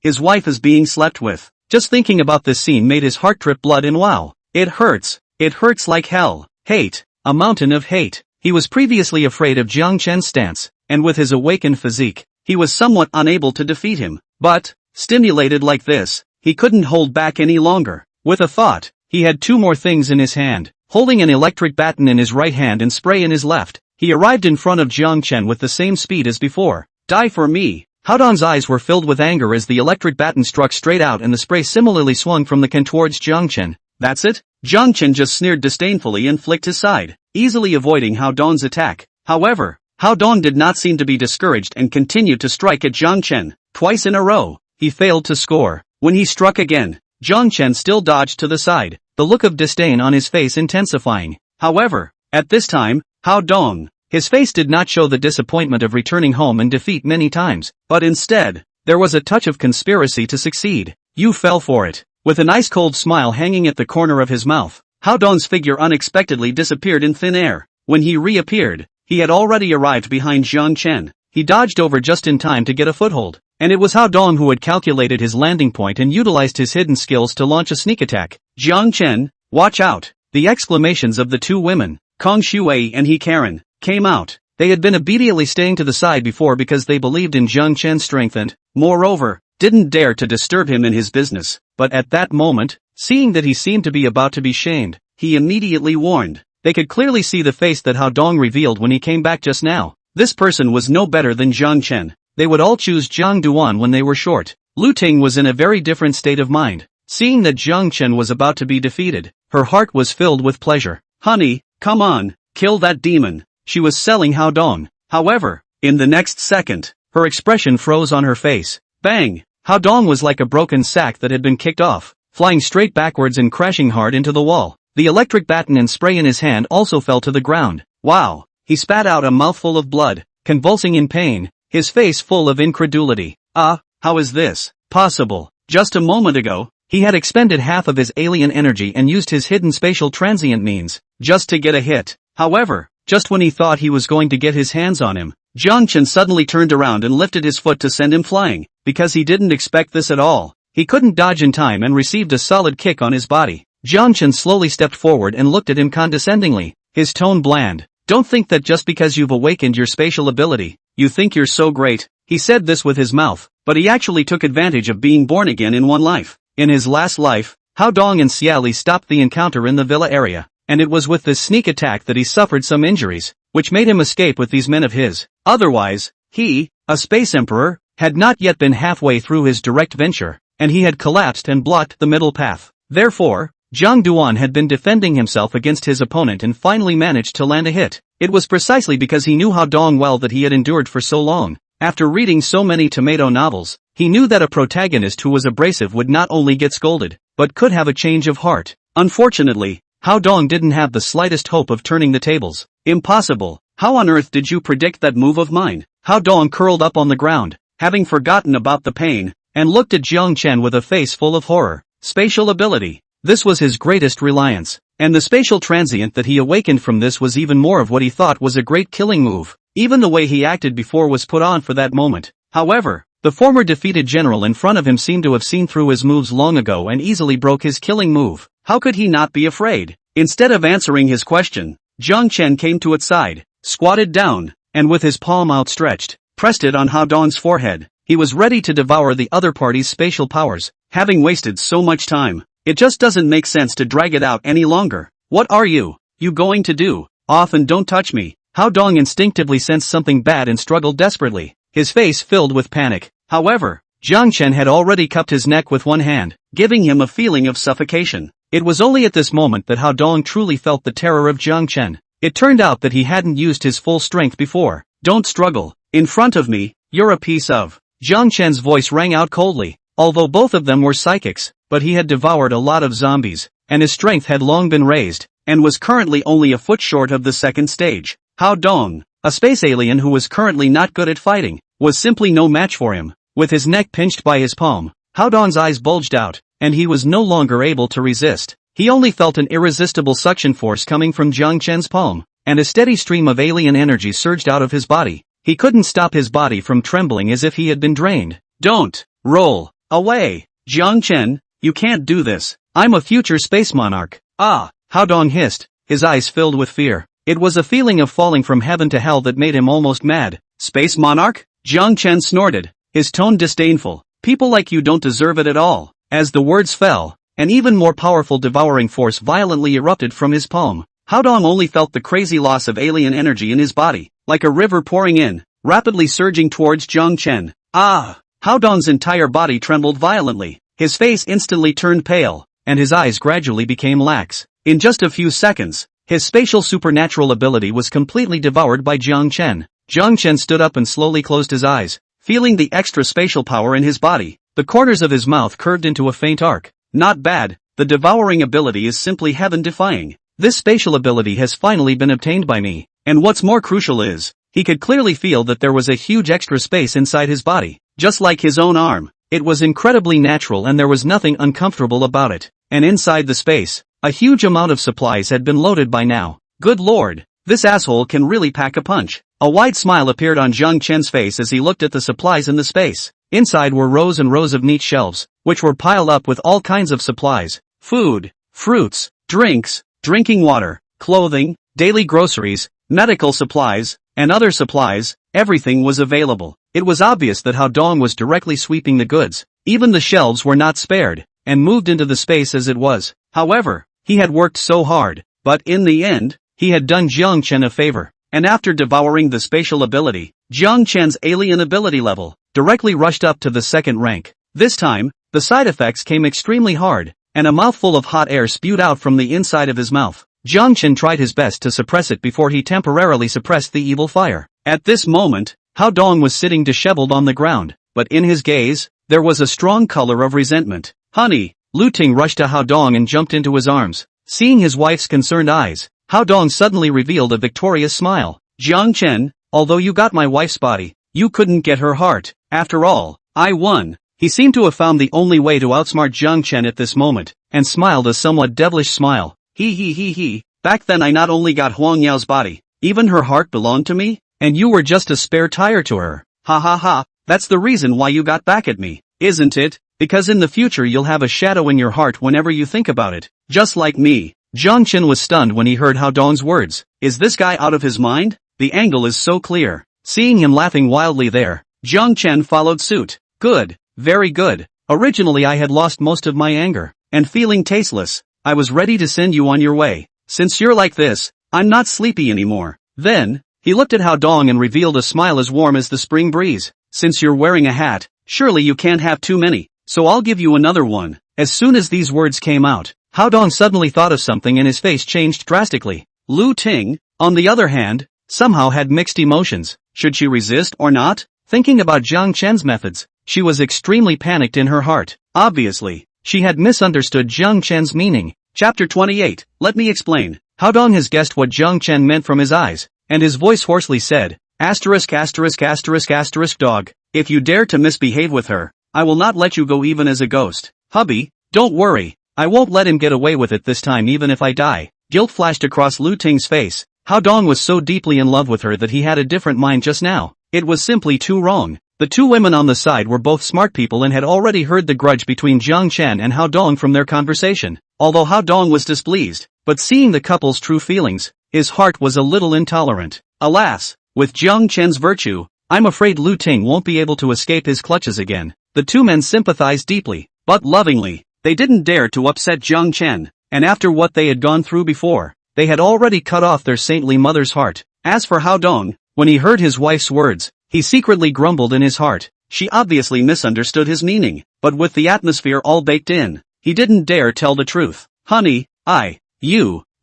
his wife is being slept with. Just thinking about this scene made his heart drip blood and wow. It hurts. It hurts like hell. Hate. A mountain of hate. He was previously afraid of Jiang Chen's stance, and with his awakened physique, he was somewhat unable to defeat him. But, stimulated like this, he couldn't hold back any longer. With a thought, he had two more things in his hand. Holding an electric baton in his right hand and spray in his left, he arrived in front of Jiang Chen with the same speed as before. "Die for me." Hao Dong's eyes were filled with anger as the electric baton struck straight out and the spray similarly swung from the can towards Jiang Chen. "That's it?" Jiang Chen just sneered disdainfully and flicked his side, easily avoiding Hao Dong's attack. However, Hao Dong did not seem to be discouraged and continued to strike at Jiang Chen. Twice in a row, he failed to score. When he struck again, Jiang Chen still dodged to the side, the look of disdain on his face intensifying. However, at this time, Hao Dong, his face did not show the disappointment of returning home and defeat many times, but instead, there was a touch of conspiracy to succeed. "You fell for it." With an ice-cold smile hanging at the corner of his mouth, Hao Dong's figure unexpectedly disappeared in thin air. When he reappeared, he had already arrived behind Jiang Chen. He dodged over just in time to get a foothold, and it was Hao Dong who had calculated his landing point and utilized his hidden skills to launch a sneak attack. "Jiang Chen, watch out!" The exclamations of the two women, Kong Shuai and He Karen, came out. They had been obediently staying to the side before because they believed in Jiang Chen's strength and, moreover, didn't dare to disturb him in his business. But at that moment, seeing that he seemed to be about to be shamed, he immediately warned. They could clearly see the face that Hao Dong revealed when he came back just now. This person was no better than Jiang Chen. They would all choose Jiang Duan when they were short. Lu Ting was in a very different state of mind. Seeing that Jiang Chen was about to be defeated, her heart was filled with pleasure. "Honey, come on, kill that demon." She was selling Hao Dong. However, in the next second, her expression froze on her face. Bang! Hao Dong was like a broken sack that had been kicked off, flying straight backwards and crashing hard into the wall. The electric baton and spray in his hand also fell to the ground. Wow! He spat out a mouthful of blood, convulsing in pain, his face full of incredulity. How is this possible? Just a moment ago, he had expended half of his alien energy and used his hidden spatial transient means, just to get a hit. However, just when he thought he was going to get his hands on him, Jiang Chen suddenly turned around and lifted his foot to send him flying. Because he didn't expect this at all, he couldn't dodge in time and received a solid kick on his body. Jiang Chen slowly stepped forward and looked at him condescendingly, his tone bland. "Don't think that just because you've awakened your spatial ability, you think you're so great." He said this with his mouth, but he actually took advantage of being born again in one life. In his last life, Hao Dong and Xia Li stopped the encounter in the villa area, and it was with this sneak attack that he suffered some injuries, which made him escape with these men of his. Otherwise, he, a space emperor, had not yet been halfway through his direct venture, and he had collapsed and blocked the middle path. Therefore, Jiang Duan had been defending himself against his opponent and finally managed to land a hit. It was precisely because he knew Hao Dong well that he had endured for so long. After reading so many tomato novels, he knew that a protagonist who was abrasive would not only get scolded, but could have a change of heart. Unfortunately, Hao Dong didn't have the slightest hope of turning the tables. Impossible. How on earth did you predict that move of mine? Hao Dong curled up on the ground, having forgotten about the pain, and looked at Jiang Chen with a face full of horror. Spatial ability. This was his greatest reliance, and the spatial transient that he awakened from this was even more of what he thought was a great killing move. Even the way he acted before was put on for that moment. However, the former defeated general in front of him seemed to have seen through his moves long ago and easily broke his killing move. How could he not be afraid? Instead of answering his question, Jiang Chen came to its side, squatted down, and with his palm outstretched, pressed it on Hao Dong's forehead. He was ready to devour the other party's spatial powers, having wasted so much time. It just doesn't make sense to drag it out any longer. What are you going to do? Off and don't touch me. Hao Dong instinctively sensed something bad and struggled desperately, his face filled with panic. However, Jiang Chen had already cupped his neck with one hand, giving him a feeling of suffocation. It was only at this moment that Hao Dong truly felt the terror of Jiang Chen. It turned out that he hadn't used his full strength before. Don't struggle. In front of me, you're a piece of. Jiang Chen's voice rang out coldly, although both of them were psychics, but he had devoured a lot of zombies, and his strength had long been raised, and was currently only a foot short of the second stage. Hao Dong, a space alien who was currently not good at fighting, was simply no match for him. With his neck pinched by his palm, Hao Dong's eyes bulged out, and he was no longer able to resist. He only felt an irresistible suction force coming from Jiang Chen's palm, and a steady stream of alien energy surged out of his body. He couldn't stop his body from trembling as if he had been drained. Don't roll away, Jiang Chen, you can't do this. I'm a future space monarch. Ah, Hao Dong hissed, his eyes filled with fear. It was a feeling of falling from heaven to hell that made him almost mad. Space monarch? Jiang Chen snorted, his tone disdainful. People like you don't deserve it at all. As the words fell, an even more powerful devouring force violently erupted from his palm. Hao Dong only felt the crazy loss of alien energy in his body, like a river pouring in, rapidly surging towards Jiang Chen. Ah! Hao Dong's entire body trembled violently. His face instantly turned pale, and his eyes gradually became lax. In just a few seconds, his spatial supernatural ability was completely devoured by Jiang Chen. Jiang Chen stood up and slowly closed his eyes, feeling the extra spatial power in his body. The corners of his mouth curved into a faint arc. Not bad, the devouring ability is simply heaven-defying. This spatial ability has finally been obtained by me, and what's more crucial is, he could clearly feel that there was a huge extra space inside his body, just like his own arm. It was incredibly natural and there was nothing uncomfortable about it. And inside the space, a huge amount of supplies had been loaded by now. Good lord, this asshole can really pack a punch. A wide smile appeared on Jiang Chen's face as he looked at the supplies in the space. Inside were rows and rows of neat shelves, which were piled up with all kinds of supplies. Food, fruits, drinks, drinking water, clothing, daily groceries, medical supplies, and other supplies. Everything was available. It was obvious that Hao Dong was directly sweeping the goods. Even the shelves were not spared, and moved into the space as it was. However, he had worked so hard, but in the end, he had done Jiang Chen a favor. And after devouring the spatial ability, Jiang Chen's alien ability level directly rushed up to the second rank. This time, the side effects came extremely hard, and a mouthful of hot air spewed out from the inside of his mouth. Jiang Chen tried his best to suppress it before he temporarily suppressed the evil fire. At this moment, Hao Dong was sitting disheveled on the ground, but in his gaze, there was a strong color of resentment. Honey, Lu Ting rushed to Hao Dong and jumped into his arms. Seeing his wife's concerned eyes, Hao Dong suddenly revealed a victorious smile. Jiang Chen, although you got my wife's body, you couldn't get her heart. After all, I won. He seemed to have found the only way to outsmart Jiang Chen at this moment, and smiled a somewhat devilish smile. He. Back then I not only got Huang Yao's body, even her heart belonged to me, and you were just a spare tire to her. Ha ha ha, that's the reason why you got back at me, isn't it? Because in the future you'll have a shadow in your heart whenever you think about it. Just like me. Jiang Chen was stunned when he heard Hao Dong's words. Is this guy out of his mind? The angle is so clear. Seeing him laughing wildly there, Jiang Chen followed suit. Good, very good. Originally I had lost most of my anger, and feeling tasteless, I was ready to send you on your way. Since you're like this, I'm not sleepy anymore. Then, he looked at Hao Dong and revealed a smile as warm as the spring breeze. Since you're wearing a hat, surely you can't have too many, so I'll give you another one. As soon as these words came out, Hao Dong suddenly thought of something and his face changed drastically. Lu Ting, on the other hand, somehow had mixed emotions. Should she resist or not? Thinking about Jiang Chen's methods, she was extremely panicked in her heart. Obviously, she had misunderstood Jiang Chen's meaning. Chapter 28. Let me explain. Hao Dong has guessed what Jiang Chen meant from his eyes, and his voice hoarsely said, asterisk asterisk asterisk asterisk dog, if you dare to misbehave with her, I will not let you go even as a ghost. Hubby, don't worry, I won't let him get away with it this time even if I die. Guilt flashed across Lu Ting's face. Hao Dong was so deeply in love with her that he had a different mind just now. It was simply too wrong. The two women on the side were both smart people and had already heard the grudge between Jiang Chen and Hao Dong from their conversation. Although Hao Dong was displeased, but seeing the couple's true feelings, his heart was a little intolerant. Alas, with Jiang Chen's virtue, I'm afraid Lu Ting won't be able to escape his clutches again. The two men sympathized deeply, but lovingly. They didn't dare to upset Jiang Chen, and after what they had gone through before, they had already cut off their saintly mother's heart. As for Hao Dong, when he heard his wife's words, he secretly grumbled in his heart. She obviously misunderstood his meaning, but with the atmosphere all baked in, he didn't dare tell the truth. Honey,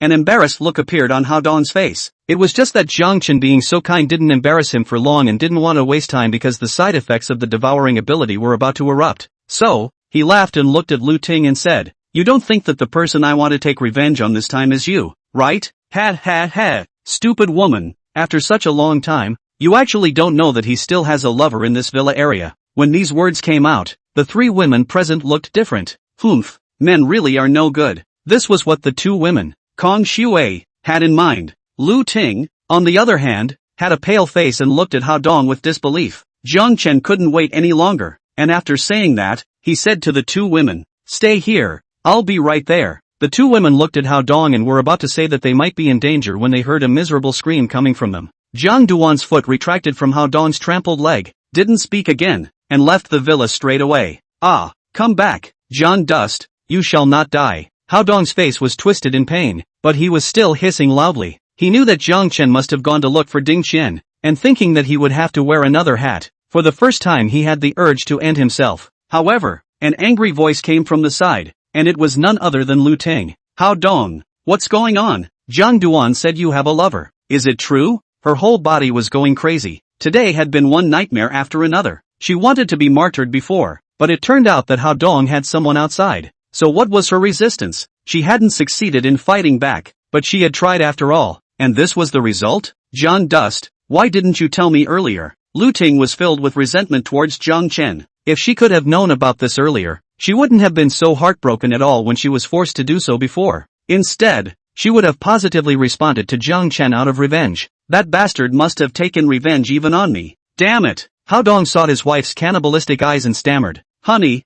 an embarrassed look appeared on Hao Dong's face. It was just that Jiang Chen being so kind didn't embarrass him for long and didn't want to waste time because the side effects of the devouring ability were about to erupt. So, he laughed and looked at Lu Ting and said, you don't think that the person I want to take revenge on this time is you, right? Ha ha ha, stupid woman, after such a long time, you actually don't know that he still has a lover in this villa area. When these words came out, the three women present looked different. Humph, men really are no good. This was what the two women, Kong Shui, had in mind. Lu Ting, on the other hand, had a pale face and looked at Hao Dong with disbelief. Jiang Chen couldn't wait any longer, and after saying that, he said to the two women, stay here, I'll be right there. The two women looked at Hao Dong and were about to say that they might be in danger when they heard a miserable scream coming from them. Jiang Duan's foot retracted from Hao Dong's trampled leg, didn't speak again, and left the villa straight away. Ah, come back, John Dust, you shall not die. Hao Dong's face was twisted in pain, but he was still hissing loudly. He knew that Jiang Chen must have gone to look for Ding Qian, and thinking that he would have to wear another hat, for the first time he had the urge to end himself. However, an angry voice came from the side, and it was none other than Lu Ting. Hao Dong, what's going on? Jiang Duan said you have a lover. Is it true? Her whole body was going crazy. Today had been one nightmare after another. She wanted to be martyred before, but it turned out that Hao Dong had someone outside. So what was her resistance? She hadn't succeeded in fighting back, but she had tried after all, and this was the result? John Dust, why didn't you tell me earlier? Lu Ting was filled with resentment towards Jiang Chen. If she could have known about this earlier, she wouldn't have been so heartbroken at all when she was forced to do so before. Instead, she would have positively responded to Jiang Chen out of revenge. That bastard must have taken revenge even on me. Damn it! Hao Dong sought his wife's cannibalistic eyes and stammered, honey,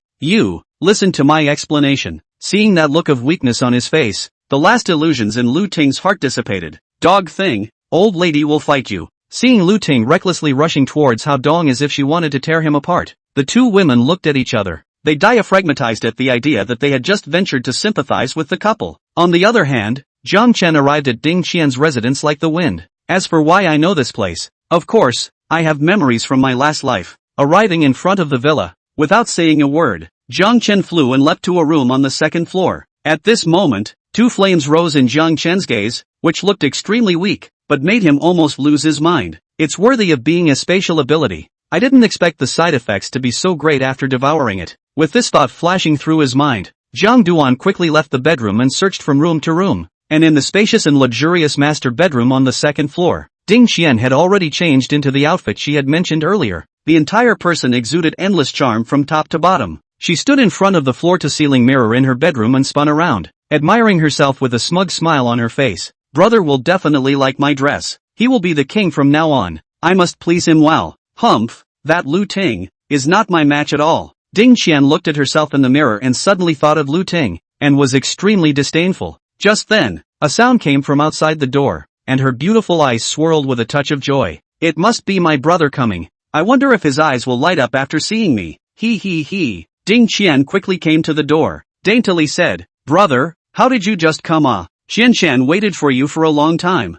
listen to my explanation. Seeing that look of weakness on his face, the last illusions in Lu Ting's heart dissipated. Dog thing, old lady will fight you. Seeing Lu Ting recklessly rushing towards Hao Dong as if she wanted to tear him apart, the two women looked at each other. They diaphragmatized at the idea that they had just ventured to sympathize with the couple. On the other hand, Jiang Chen arrived at Ding Qian's residence like the wind. As for why I know this place, of course, I have memories from my last life. Arriving in front of the villa, without saying a word, Jiang Chen flew and leapt to a room on the second floor. At this moment, two flames rose in Jiang Chen's gaze, which looked extremely weak, but made him almost lose his mind. It's worthy of being a spatial ability. I didn't expect the side effects to be so great after devouring it. With this thought flashing through his mind, Jiang Duan quickly left the bedroom and searched from room to room. And in the spacious and luxurious master bedroom on the second floor, Ding Qian had already changed into the outfit she had mentioned earlier. The entire person exuded endless charm from top to bottom. She stood in front of the floor-to-ceiling mirror in her bedroom and spun around, admiring herself with a smug smile on her face. Brother will definitely like my dress. He will be the king from now on. I must please him well. Humph, that Lu Ting is not my match at all. Ding Qian looked at herself in the mirror and suddenly thought of Lu Ting, and was extremely disdainful. Just then, a sound came from outside the door, and her beautiful eyes swirled with a touch of joy. It must be my brother coming. I wonder if his eyes will light up after seeing me. He. Ding Qian quickly came to the door, daintily said, brother, how did you just come? Qian waited for you for a long time.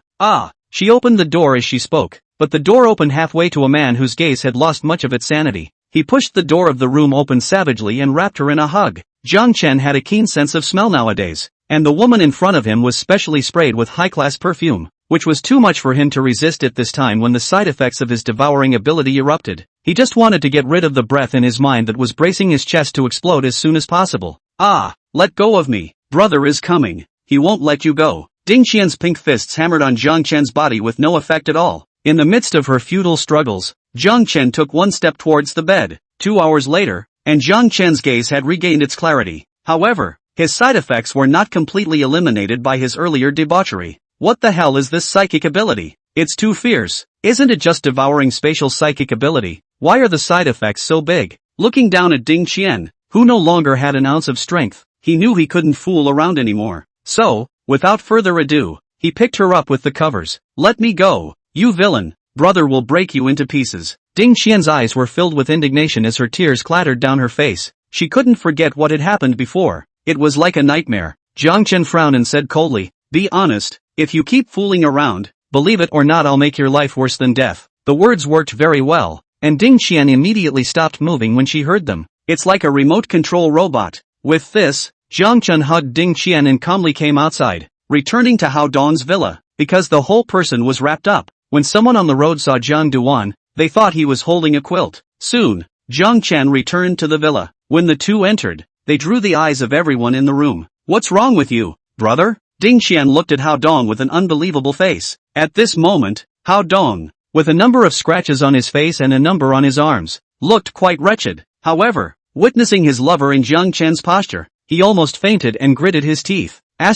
She opened the door as she spoke, but the door opened halfway to a man whose gaze had lost much of its sanity. He pushed the door of the room open savagely and wrapped her in a hug. Jiang Chen had a keen sense of smell nowadays, and the woman in front of him was specially sprayed with high-class perfume, which was too much for him to resist at this time when the side effects of his devouring ability erupted. He just wanted to get rid of the breath in his mind that was bracing his chest to explode as soon as possible. Ah, let go of me. Brother is coming. He won't let you go. Ding Qian's pink fists hammered on Jiang Chen's body with no effect at all. In the midst of her futile struggles, Jiang Chen took one step towards the bed. 2 hours later, and Jiang Chen's gaze had regained its clarity. However, his side effects were not completely eliminated by his earlier debauchery. What the hell is this psychic ability? It's too fierce. Isn't it just devouring spatial psychic ability? Why are the side effects so big? Looking down at Ding Qian, who no longer had an ounce of strength, he knew he couldn't fool around anymore. So, without further ado, he picked her up with the covers. Let me go, you villain. Brother will break you into pieces. Ding Qian's eyes were filled with indignation as her tears clattered down her face. She couldn't forget what had happened before. It was like a nightmare. Jiang Chen frowned and said coldly, "Be honest, if you keep fooling around, believe it or not, I'll make your life worse than death." The words worked very well, and Ding Qian immediately stopped moving when she heard them. It's like a remote control robot. With this, Jiang Chen hugged Ding Qian and calmly came outside, returning to Hao Dong's villa, because the whole person was wrapped up. When someone on the road saw Jiang Duan, they thought he was holding a quilt. Soon, Jiang Chen returned to the villa. When the two entered, they drew the eyes of everyone in the room. "What's wrong with you, brother?" Ding Qian looked at Hao Dong with an unbelievable face. At this moment, Hao Dong, with a number of scratches on his face and a number on his arms, looked quite wretched. However, witnessing his lover in Jiang Chen's posture, he almost fainted and gritted his teeth. I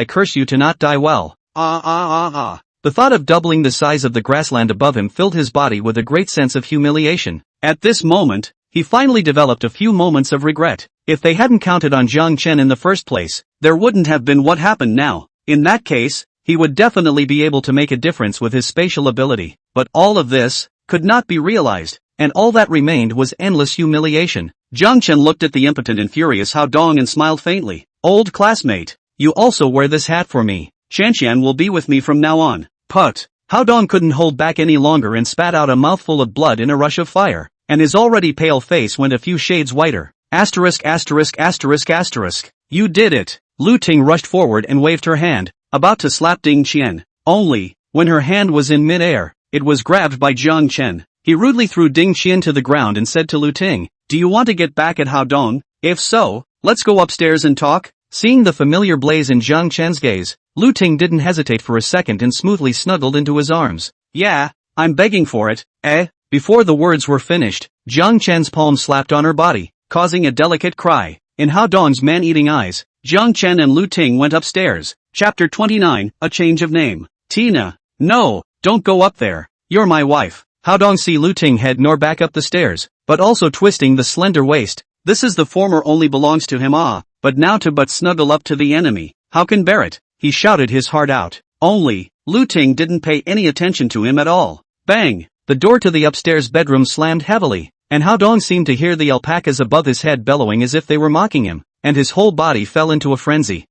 curse you to not die well. The thought of doubling the size of the grassland above him filled his body with a great sense of humiliation. At this moment, he finally developed a few moments of regret. If they hadn't counted on Jiang Chen in the first place, there wouldn't have been what happened now. In that case, he would definitely be able to make a difference with his spatial ability. But all of this could not be realized, and all that remained was endless humiliation. Jiang Chen looked at the impotent and furious Hao Dong and smiled faintly. "Old classmate, you also wear this hat for me. Qian will be with me from now on." Put. Hao Dong couldn't hold back any longer and spat out a mouthful of blood in a rush of fire, and his already pale face went a few shades whiter. You did it. Lu Ting rushed forward and waved her hand, about to slap Ding Qian. Only, when her hand was in mid-air, it was grabbed by Jiang Chen. He rudely threw Ding Qian to the ground and said to Lu Ting, "Do you want to get back at Hao Dong? If so, let's go upstairs and talk." Seeing the familiar blaze in Jiang Chen's gaze, Lu Ting didn't hesitate for a second and smoothly snuggled into his arms. "Yeah, I'm begging for it, eh?" Before the words were finished, Jiang Chen's palm slapped on her body, causing a delicate cry. In Hao Dong's man-eating eyes, Jiang Chen and Lu Ting went upstairs. Chapter 29, A Change of Name. Tina. No, don't go up there. You're my wife. Hao Dong see Lu Ting head nor back up the stairs, but also twisting the slender waist. This is the former only belongs to him but now to but snuggle up to the enemy. How can bear it? He shouted his heart out. Only, Lu Ting didn't pay any attention to him at all. Bang! The door to the upstairs bedroom slammed heavily, and Hao Dong seemed to hear the alpacas above his head bellowing as if they were mocking him, and his whole body fell into a frenzy.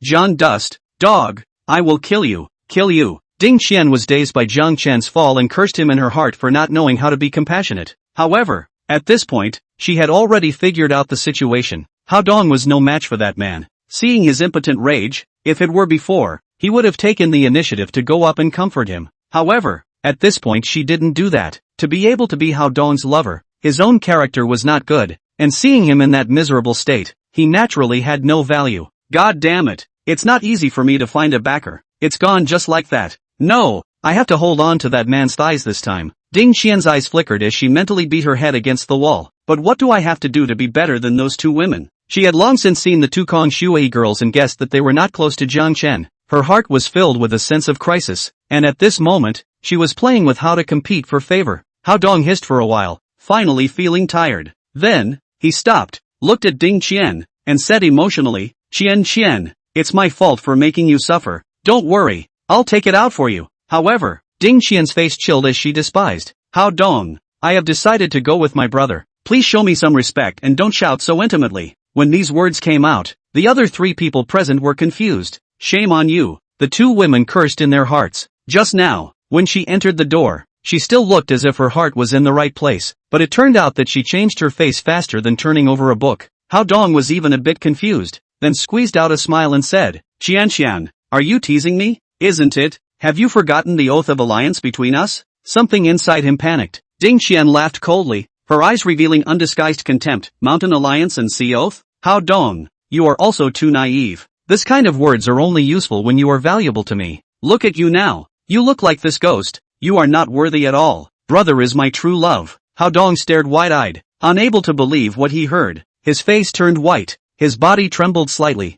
John Dust, dog, I will kill you, kill you. Ding Qian was dazed by Jiang Chen's fall and cursed him in her heart for not knowing how to be compassionate. However, at this point, she had already figured out the situation. Hao Dong was no match for that man. Seeing his impotent rage, if it were before, he would have taken the initiative to go up and comfort him. However, at this point she didn't do that. To be able to be Hao Dong's lover, his own character was not good, and seeing him in that miserable state, he naturally had no value. God damn it, it's not easy for me to find a backer. It's gone just like that. No, I have to hold on to that man's thighs this time. Ding Qian's eyes flickered as she mentally beat her head against the wall. But what do I have to do to be better than those two women? She had long since seen the two Kong Shui girls and guessed that they were not close to Jiang Chen. Her heart was filled with a sense of crisis, and at this moment, she was playing with how to compete for favor. Hao Dong hissed for a while, finally feeling tired. Then, he stopped, looked at Ding Qian, and said emotionally, Qian, it's my fault for making you suffer. Don't worry, I'll take it out for you. However, Ding Qian's face chilled as she despised. Hao Dong, I have decided to go with my brother. Please show me some respect and don't shout so intimately. When these words came out, the other three people present were confused. Shame on you, the two women cursed in their hearts. Just now, when she entered the door, she still looked as if her heart was in the right place, but it turned out that she changed her face faster than turning over a book. Hao Dong was even a bit confused. then squeezed out a smile and said, Qianqian, are you teasing me? Isn't it? Have you forgotten the oath of alliance between us? Something inside him panicked. Ding Qian laughed coldly, her eyes revealing undisguised contempt. Mountain alliance and sea oath? Hao Dong, you are also too naive. This kind of words are only useful when you are valuable to me. Look at you now. You look like this ghost. You are not worthy at all. Brother is my true love. Hao Dong stared wide-eyed, unable to believe what he heard. His face turned white. His body trembled slightly.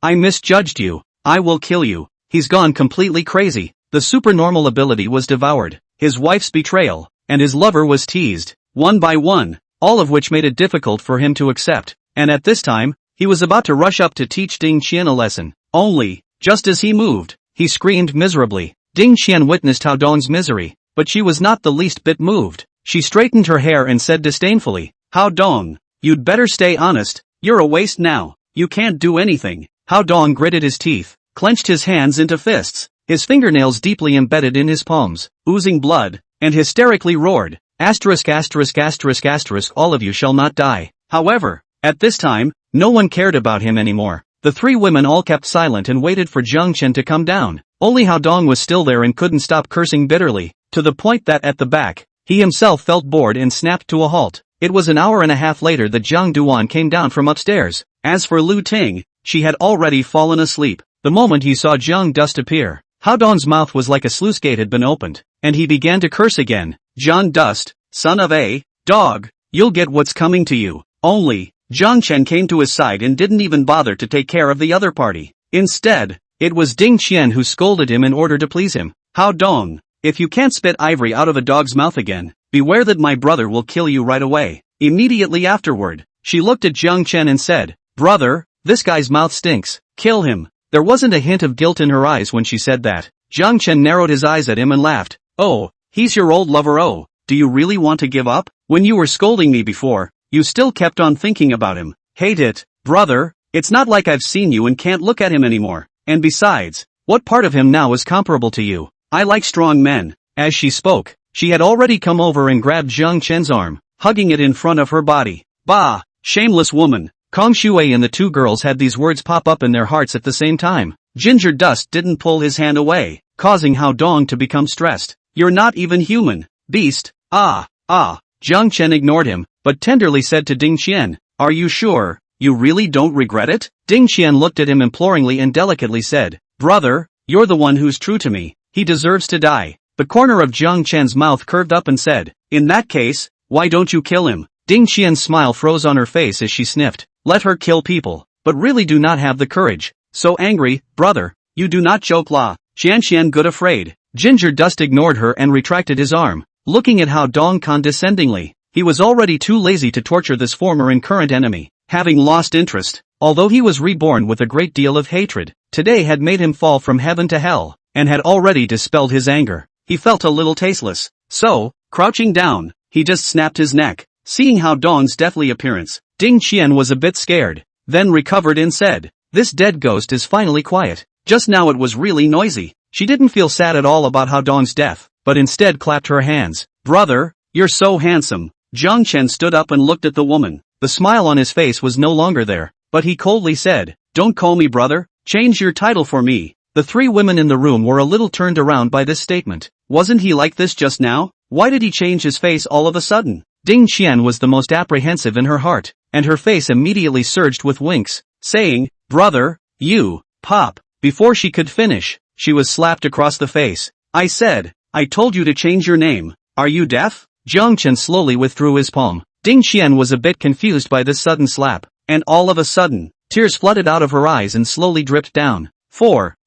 I misjudged you. I will kill you. He's gone completely crazy. The supernormal ability was devoured. His wife's betrayal, and his lover was teased, one by one, all of which made it difficult for him to accept. And at this time, he was about to rush up to teach Ding Qian a lesson. Only, just as he moved, he screamed miserably. Ding Qian witnessed Hao Dong's misery, but she was not the least bit moved. She straightened her hair and said disdainfully, Hao Dong, you'd better stay honest. You're a waste now. You can't do anything. Hao Dong gritted his teeth, clenched his hands into fists, his fingernails deeply embedded in his palms, oozing blood, and hysterically roared, ********, all of you shall not die. However, at this time, no one cared about him anymore. The three women all kept silent and waited for Jiang Chen to come down. Only Hao Dong was still there and couldn't stop cursing bitterly, to the point that at the back, he himself felt bored and snapped to a halt. It was an hour and a half later that Zhang Duan came down from upstairs. As for Lu Ting, she had already fallen asleep. The moment he saw Zhang Dust appear, Hao Dong's mouth was like a sluice gate had been opened, and he began to curse again. Zhang Dust, son of a dog, you'll get what's coming to you. Only, Zhang Chen came to his side and didn't even bother to take care of the other party. Instead, it was Ding Qian who scolded him in order to please him. Hao Dong, if you can't spit ivory out of a dog's mouth again, beware that my brother will kill you right away. Immediately afterward, she looked at Jiang Chen and said, Brother, this guy's mouth stinks. Kill him. There wasn't a hint of guilt in her eyes when she said that. Jiang Chen narrowed his eyes at him and laughed. Oh, he's your old lover. Oh, do you really want to give up? When you were scolding me before, you still kept on thinking about him. Hate it, brother. It's not like I've seen you and can't look at him anymore. And besides, what part of him now is comparable to you? I like strong men. As she spoke, she had already come over and grabbed Jiang Chen's arm, hugging it in front of her body. Bah, shameless woman. Kong Shui and the two girls had these words pop up in their hearts at the same time. Ginger Dust didn't pull his hand away, causing Hao Dong to become stressed. You're not even human, beast. Jiang Chen ignored him, but tenderly said to Ding Qian, Are you sure? You really don't regret it? Ding Qian looked at him imploringly and delicately said, Brother, you're the one who's true to me. He deserves to die. The corner of Jiang Chen's mouth curved up and said, In that case, why don't you kill him? Ding Qian's smile froze on her face as she sniffed. Let her kill people, but really do not have the courage. So angry, brother, you do not joke la. Qianqian good afraid. Ginger Dust ignored her and retracted his arm, looking at Hao Dong condescendingly. He was already too lazy to torture this former and current enemy, having lost interest. Although he was reborn with a great deal of hatred, today had made him fall from heaven to hell, and had already dispelled his anger. He felt a little tasteless. So, crouching down, he just snapped his neck. Seeing Hao Dong's deathly appearance, Ding Qian was a bit scared, then recovered and said, This dead ghost is finally quiet. Just now it was really noisy. She didn't feel sad at all about Hao Dong's death, but instead clapped her hands. Brother, you're so handsome. Jiang Chen stood up and looked at the woman. The smile on his face was no longer there, but he coldly said, Don't call me brother, change your title for me. The three women in the room were a little turned around by this statement. Wasn't he like this just now? Why did he change his face all of a sudden? Ding Qian was the most apprehensive in her heart, and her face immediately surged with winks, saying, Brother, you, pop. Before she could finish, she was slapped across the face. I said, I told you to change your name. Are you deaf? Jiang Chen slowly withdrew his palm. Ding Qian was a bit confused by this sudden slap, and all of a sudden, tears flooded out of her eyes and slowly dripped down.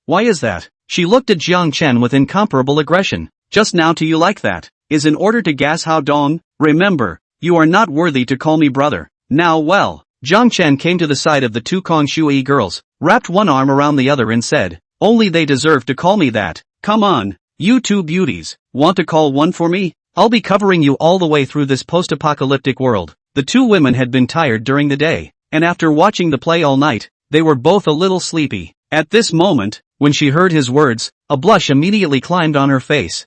Why is that? She looked at Jiang Chen with incomparable aggression. Just now do you like that? Is in order to gas Hao Dong? Remember, you are not worthy to call me brother. Now well, Jiang Chen came to the side of the two Kong Shui girls, wrapped one arm around the other and said, Only they deserve to call me that. Come on, you two beauties, want to call one for me? I'll be covering you all the way through this post-apocalyptic world. The two women had been tired during the day, and after watching the play all night, they were both a little sleepy. At this moment, when she heard his words, a blush immediately climbed on her face.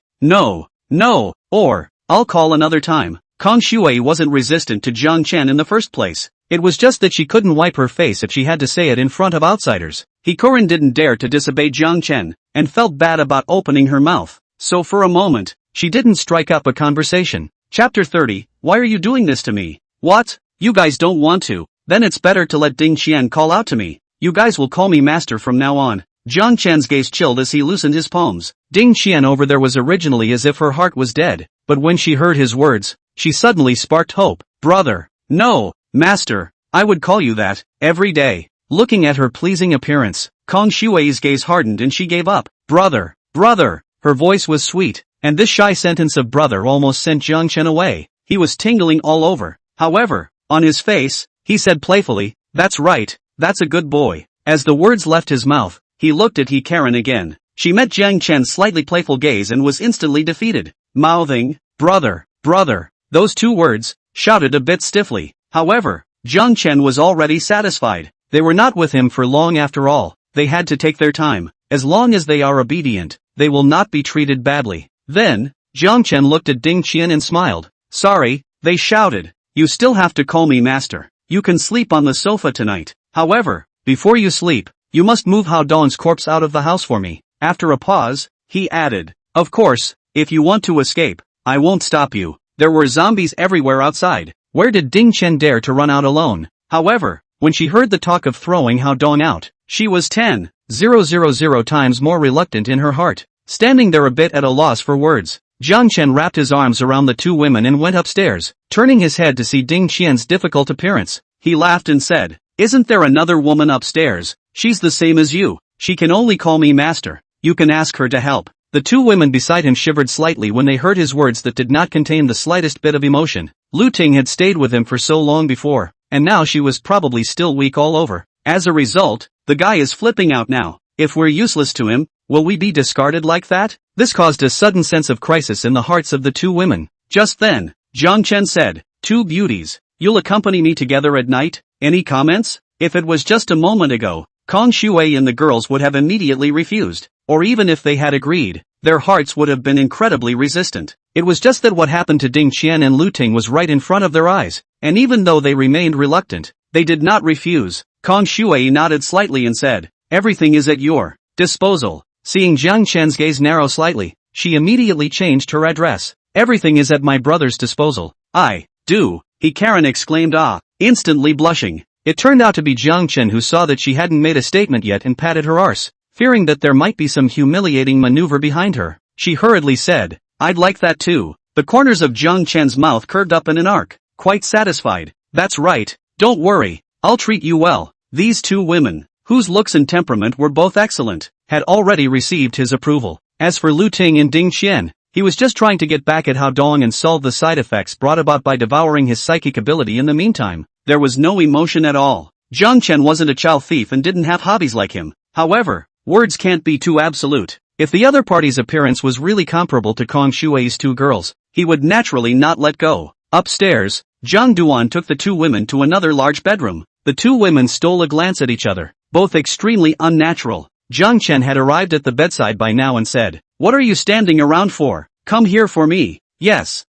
No, or, I'll call another time. Kong Shui wasn't resistant to Jiang Chen in the first place. It was just that she couldn't wipe her face if she had to say it in front of outsiders. Hikorin didn't dare to disobey Jiang Chen, and felt bad about opening her mouth. So for a moment, she didn't strike up a conversation. Chapter 30, Why are you doing this to me? What? You guys don't want to? Then it's better to let Ding Qian call out to me. You guys will call me master from now on. Jiang Chen's gaze chilled as he loosened his palms. Ding Qian over there was originally as if her heart was dead, but when she heard his words, she suddenly sparked hope. Brother. No, master. I would call you that, every day. Looking at her pleasing appearance, Kong Shui's gaze hardened and she gave up. Brother. Brother. Her voice was sweet, and this shy sentence of brother almost sent Jiang Chen away. He was tingling all over. However, on his face, he said playfully, That's right, that's a good boy. As the words left his mouth, he looked at Hikarin again. She met Jiang Chen's slightly playful gaze and was instantly defeated. Mouthing, brother, brother, those two words, shouted a bit stiffly. However, Jiang Chen was already satisfied. They were not with him for long after all. They had to take their time. As long as they are obedient, they will not be treated badly. Then, Jiang Chen looked at Ding Qian and smiled. Sorry, they shouted. You still have to call me master. You can sleep on the sofa tonight. However, before you sleep, you must move Hao Dong's corpse out of the house for me. After a pause, he added, Of course, if you want to escape, I won't stop you. There were zombies everywhere outside. Where did Ding Qian dare to run out alone? However, when she heard the talk of throwing Hao Dong out, she was 10,000 times more reluctant in her heart. Standing there a bit at a loss for words, Jiang Chen wrapped his arms around the two women and went upstairs. Turning his head to see Ding Qian's difficult appearance, he laughed and said, Isn't there another woman upstairs? She's the same as you. She can only call me master. You can ask her to help. The two women beside him shivered slightly when they heard his words that did not contain the slightest bit of emotion. Lu Ting had stayed with him for so long before, and now she was probably still weak all over. As a result, the guy is flipping out now. If we're useless to him, will we be discarded like that? This caused a sudden sense of crisis in the hearts of the two women. Just then, Jiang Chen said, Two beauties, you'll accompany me together at night? Any comments? If it was just a moment ago, Kong Shui and the girls would have immediately refused, or even if they had agreed, their hearts would have been incredibly resistant. It was just that what happened to Ding Qian and Lu Ting was right in front of their eyes, and even though they remained reluctant, they did not refuse. Kong Shui nodded slightly and said, Everything is at your disposal. Seeing Jiang Chen's gaze narrow slightly, she immediately changed her address. Everything is at my brother's disposal. I do, Hikarin exclaimed instantly blushing. It turned out to be Jiang Chen who saw that she hadn't made a statement yet and patted her arse. Fearing that there might be some humiliating maneuver behind her, she hurriedly said, I'd like that too. The corners of Jiang Chen's mouth curved up in an arc, quite satisfied. That's right, don't worry, I'll treat you well. These two women, whose looks and temperament were both excellent, had already received his approval. As for Lu Ting and Ding Qian, he was just trying to get back at Hao Dong and solve the side effects brought about by devouring his psychic ability in the meantime. There was no emotion at all. Jiang Chen wasn't a child thief and didn't have hobbies like him. However, words can't be too absolute. If the other party's appearance was really comparable to Kong Shui's two girls, he would naturally not let go. Upstairs, Zhang Duan took the two women to another large bedroom. The two women stole a glance at each other, both extremely unnatural. Jiang Chen had arrived at the bedside by now and said, What are you standing around for? Come here for me. Yes,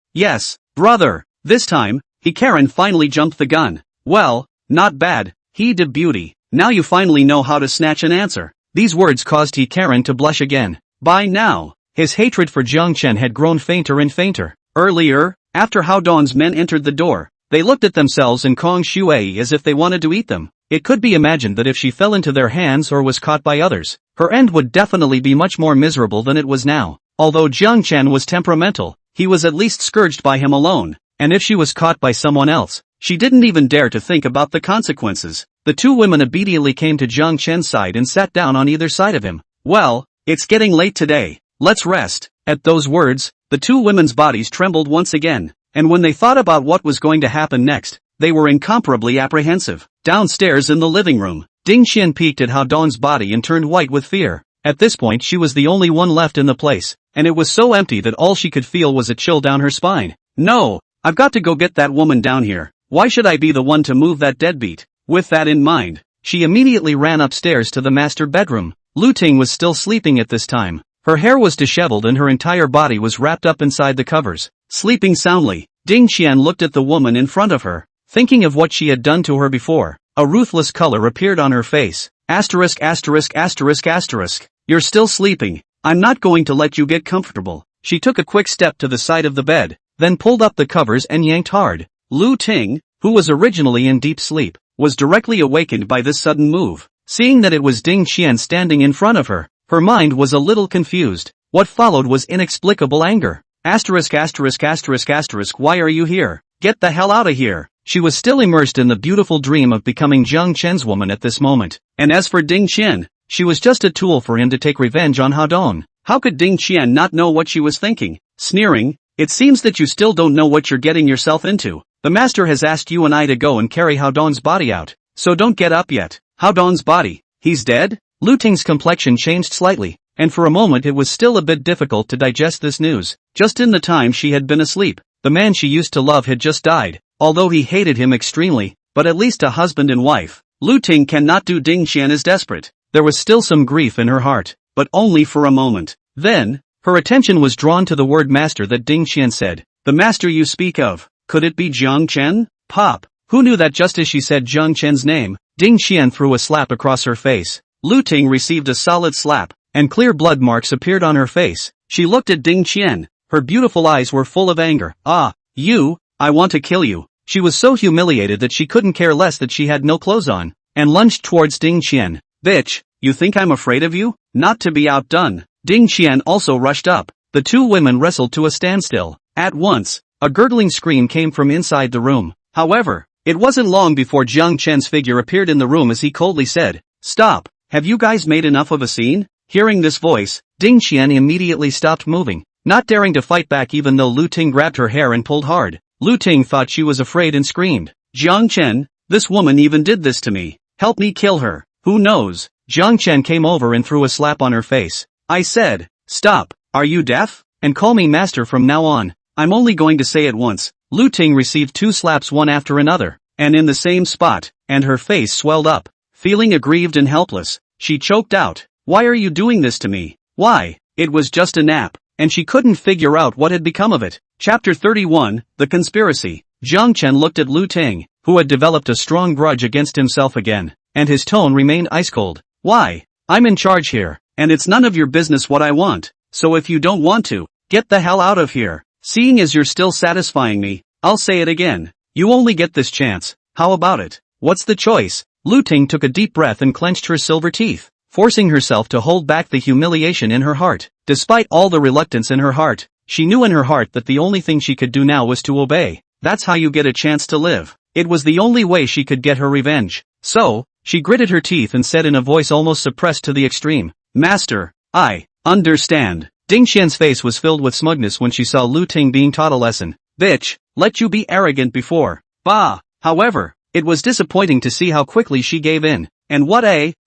brother. This time, Hikarin finally jumped the gun. Well, not bad, he de beauty. Now you finally know how to snatch an answer. These words caused Hikarin to blush again. By now, his hatred for Jiang Chen had grown fainter and fainter. Earlier, after Hao Dong's men entered the door, they looked at themselves and Kong Shui as if they wanted to eat them. It could be imagined that if she fell into their hands or was caught by others, her end would definitely be much more miserable than it was now. Although Jiang Chen was temperamental, he was at least scourged by him alone, and if she was caught by someone else, she didn't even dare to think about the consequences. The two women obediently came to Jiang Chen's side and sat down on either side of him. Well, it's getting late today. Let's rest. At those words, the two women's bodies trembled once again, and when they thought about what was going to happen next, they were incomparably apprehensive. Downstairs in the living room, Ding Qian peeked at Hao Dong's body and turned white with fear. At this point she was the only one left in the place, and it was so empty that all she could feel was a chill down her spine. No, I've got to go get that woman down here. Why should I be the one to move that deadbeat? With that in mind, she immediately ran upstairs to the master bedroom. Lu Ting was still sleeping at this time. Her hair was disheveled and her entire body was wrapped up inside the covers. Sleeping soundly, Ding Qian looked at the woman in front of her. thinking of what she had done to her before. A ruthless color appeared on her face. Asterisk asterisk asterisk asterisk. You're still sleeping. I'm not going to let you get comfortable. She took a quick step to the side of the bed, then pulled up the covers and yanked hard. Lu Ting, who was originally in deep sleep, was directly awakened by this sudden move. Seeing that it was Ding Qian standing in front of her, her mind was a little confused. What followed was inexplicable anger. Asterisk asterisk asterisk asterisk. Why are you here? Get the hell out of here. She was still immersed in the beautiful dream of becoming Jiang Chen's woman at this moment. And as for Ding Qian, she was just a tool for him to take revenge on Hao Dong. How could Ding Qian not know what she was thinking? Sneering, it seems that you still don't know what you're getting yourself into. The master has asked you and I to go and carry Hao Dong's body out, so don't get up yet. Hao Dong's body? He's dead? Lu Ting's complexion changed slightly, and for a moment it was still a bit difficult to digest this news. Just in the time she had been asleep, the man she used to love had just died. Although he hated him extremely, but at least a husband and wife. Lu Ting cannot do. Ding Qian is desperate. There was still some grief in her heart, but only for a moment. Then, her attention was drawn to the word master that Ding Qian said. The master you speak of, could it be Jiang Chen? Pop. Who knew that just as she said Jiang Chen's name, Ding Qian threw a slap across her face. Lu Ting received a solid slap, and clear blood marks appeared on her face. She looked at Ding Qian. Her beautiful eyes were full of anger. Ah, you, I want to kill you. She was so humiliated that she couldn't care less that she had no clothes on, and lunged towards Ding Qian. Bitch, you think I'm afraid of you? Not to be outdone. Ding Qian also rushed up. The two women wrestled to a standstill. At once, a gurgling scream came from inside the room. However, it wasn't long before Jiang Chen's figure appeared in the room as he coldly said, "Stop, have you guys made enough of a scene?" Hearing this voice, Ding Qian immediately stopped moving, not daring to fight back even though Lu Ting grabbed her hair and pulled hard. Lu Ting thought she was afraid and screamed, "Jiang Chen, this woman even did this to me. Help me kill her." Who knows? Jiang Chen came over and threw a slap on her face. "I said, stop, are you deaf? And call me master from now on. I'm only going to say it once." Lu Ting received two slaps one after another, and in the same spot, and her face swelled up. Feeling aggrieved and helpless, she choked out, "Why are you doing this to me? Why? It was just a nap." And she couldn't figure out what had become of it. Chapter 31, The Conspiracy. Jiang Chen looked at Lu Ting, who had developed a strong grudge against himself again, and his tone remained ice cold. "Why? I'm in charge here, and it's none of your business what I want, so if you don't want to, get the hell out of here. Seeing as you're still satisfying me, I'll say it again. You only get this chance. How about it? What's the choice?" Lu Ting took a deep breath and clenched her silver teeth, forcing herself to hold back the humiliation in her heart. Despite all the reluctance in her heart, she knew in her heart that the only thing she could do now was to obey. That's how you get a chance to live. It was the only way she could get her revenge. So, she gritted her teeth and said in a voice almost suppressed to the extreme, "Master, I understand." Ding Qian's face was filled with smugness when she saw Lu Ting being taught a lesson. "Bitch, let you be arrogant before." Bah! However, it was disappointing to see how quickly she gave in. And what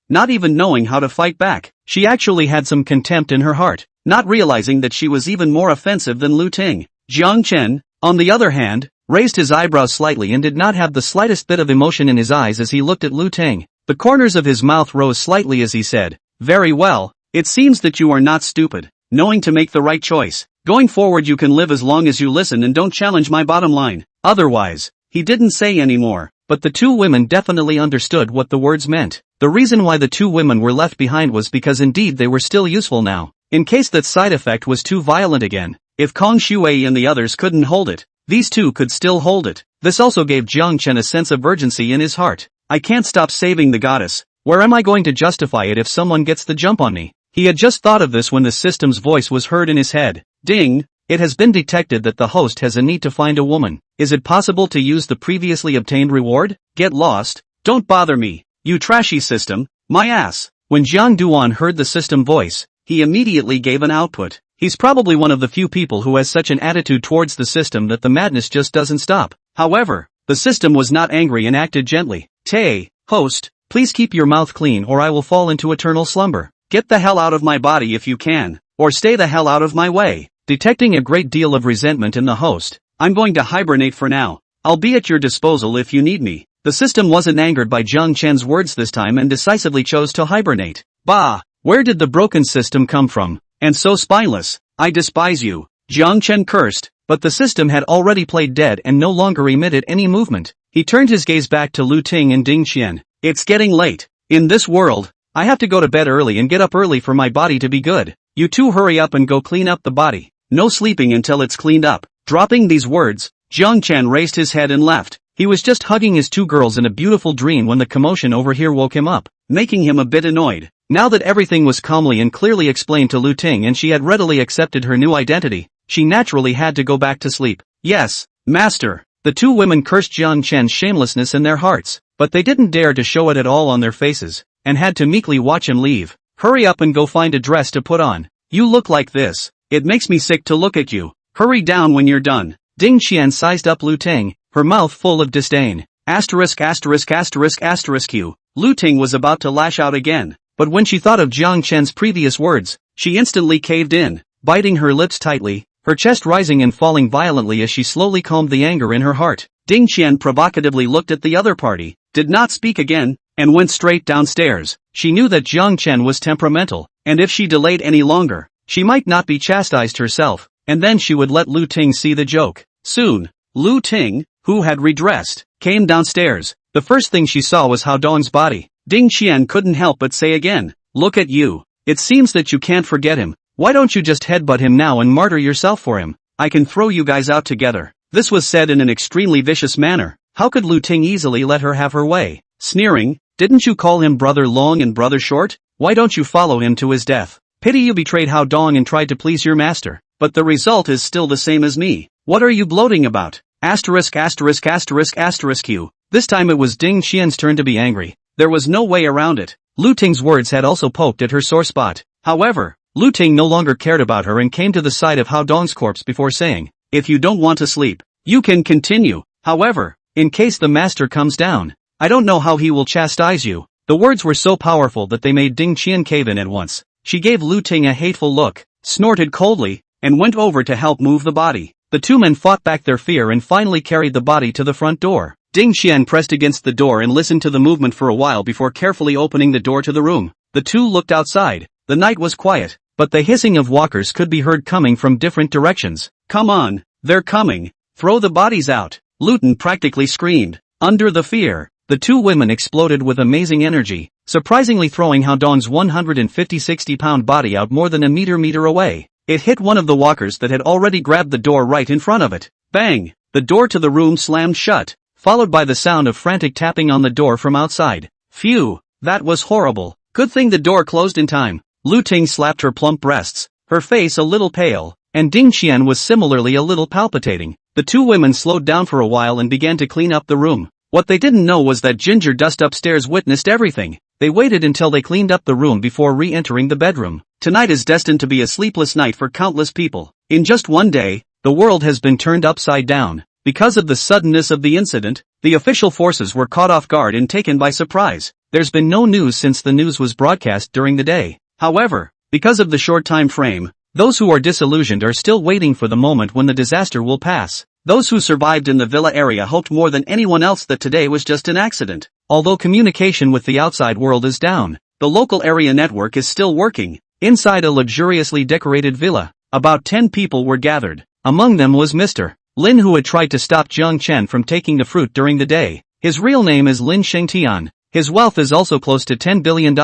not even knowing how to fight back. She actually had some contempt in her heart, not realizing that she was even more offensive than Lu Ting. Jiang Chen, on the other hand, raised his eyebrows slightly and did not have the slightest bit of emotion in his eyes as he looked at Lu Ting. The corners of his mouth rose slightly as he said, "Very well, it seems that you are not stupid, knowing to make the right choice. Going forward you can live as long as you listen and don't challenge my bottom line. Otherwise," he didn't say any more, but the two women definitely understood what the words meant. The reason why the two women were left behind was because indeed they were still useful now, in case that side effect was too violent again. If Kong Shui and the others couldn't hold it, these two could still hold it. This also gave Jiang Chen a sense of urgency in his heart. "I can't stop saving the goddess. Where am I going to justify it if someone gets the jump on me?" He had just thought of this when the system's voice was heard in his head. "Ding, it has been detected that the host has a need to find a woman. Is it possible to use the previously obtained reward? Get lost. Don't bother me, you trashy system, my ass." When Jiang Duan heard the system voice, he immediately gave an output. He's probably one of the few people who has such an attitude towards the system that the madness just doesn't stop. However, the system was not angry and acted gently. Host, please keep your mouth clean or I will fall into eternal slumber. Get the hell out of my body if you can, or stay the hell out of my way." Detecting a great deal of resentment in the host, "I'm going to hibernate for now. I'll be at your disposal if you need me." The system wasn't angered by Jiang Chen's words this time and decisively chose to hibernate. "Bah! Where did the broken system come from? And so spineless. I despise you." Jiang Chen cursed, but the system had already played dead and no longer emitted any movement. he turned his gaze back to Lu Ting and Ding Qian. It's getting late. In this world, I have to go to bed early and get up early for my body to be good. You two hurry up and go clean up the body. No sleeping until it's cleaned up. Dropping these words, Jiang Chen raised his head and left. He was just hugging his two girls in a beautiful dream when the commotion over here woke him up, making him a bit annoyed. Now that everything was calmly and clearly explained to Lu Ting and she had readily accepted her new identity, she naturally had to go back to sleep. Yes, master. The two women cursed Jiang Chen's shamelessness in their hearts, but they didn't dare to show it at all on their faces, and had to meekly watch him leave. Hurry up and go find a dress to put on. You look like this. It makes me sick to look at you. Hurry down when you're done. Ding Qian sized up Lu Ting, her mouth full of disdain. Q. Lu Ting was about to lash out again, but when she thought of Jiang Chen's previous words, she instantly caved in, biting her lips tightly, her chest rising and falling violently as she slowly calmed the anger in her heart. Ding Qian provocatively looked at the other party, did not speak again, and went straight downstairs. She knew that Jiang Chen was temperamental, and if she delayed any longer, she might not be chastised herself, and then she would let Lu Ting see the joke. Soon, Lu Ting, who had redressed, came downstairs. The first thing she saw was Hao Dong's body. Ding Qian couldn't help but say again, look at you. It seems that you can't forget him. Why don't you just headbutt him now and martyr yourself for him? I can throw you guys out together. This was said in an extremely vicious manner. How could Lu Ting easily let her have her way? Sneering, didn't you call him brother long and brother short? Why don't you follow him to his death? Pity you betrayed Hao Dong and tried to please your master, but the result is still the same as me. What are you gloating about? Q. This time it was Ding Qian's turn to be angry. There was no way around it. Lu Ting's words had also poked at her sore spot. However, Lu Ting no longer cared about her and came to the side of Hao Dong's corpse before saying, if you don't want to sleep, you can continue. However, in case the master comes down, I don't know how he will chastise you. The words were so powerful that they made Ding Qian cave in at once. She gave Lu Ting a hateful look, snorted coldly, and went over to help move the body. The two men fought back their fear and finally carried the body to the front door. Ding Qian pressed against the door and listened to the movement for a while before carefully opening the door to the room. The two looked outside. The night was quiet, but the hissing of walkers could be heard coming from different directions. Come on, they're coming. Throw the bodies out. Lu Ting practically screamed. Under the fear, the two women exploded with amazing energy, surprisingly throwing Hao Dong's 150-60-pound body out more than a meter away. It hit one of the walkers that had already grabbed the door right in front of it. Bang! The door to the room slammed shut, followed by the sound of frantic tapping on the door from outside. Phew, that was horrible. Good thing the door closed in time. Lu Ting slapped her plump breasts, her face a little pale, and Ding Qian was similarly a little palpitating. The two women slowed down for a while and began to clean up the room. What they didn't know was that Ginger Dust upstairs witnessed everything. They waited until they cleaned up the room before re-entering the bedroom. Tonight is destined to be a sleepless night for countless people. In just one day, the world has been turned upside down. Because of the suddenness of the incident, the official forces were caught off guard and taken by surprise. There's been no news since the news was broadcast during the day. However, because of the short time frame, those who are disillusioned are still waiting for the moment when the disaster will pass. Those who survived in the villa area hoped more than anyone else that today was just an accident. Although communication with the outside world is down, the local area network is still working. Inside a luxuriously decorated villa, about 10 people were gathered. Among them was Mr. Lin, who had tried to stop Jiang Chen from taking the fruit during the day. His real name is Lin Shengtian. His wealth is also close to $10 billion.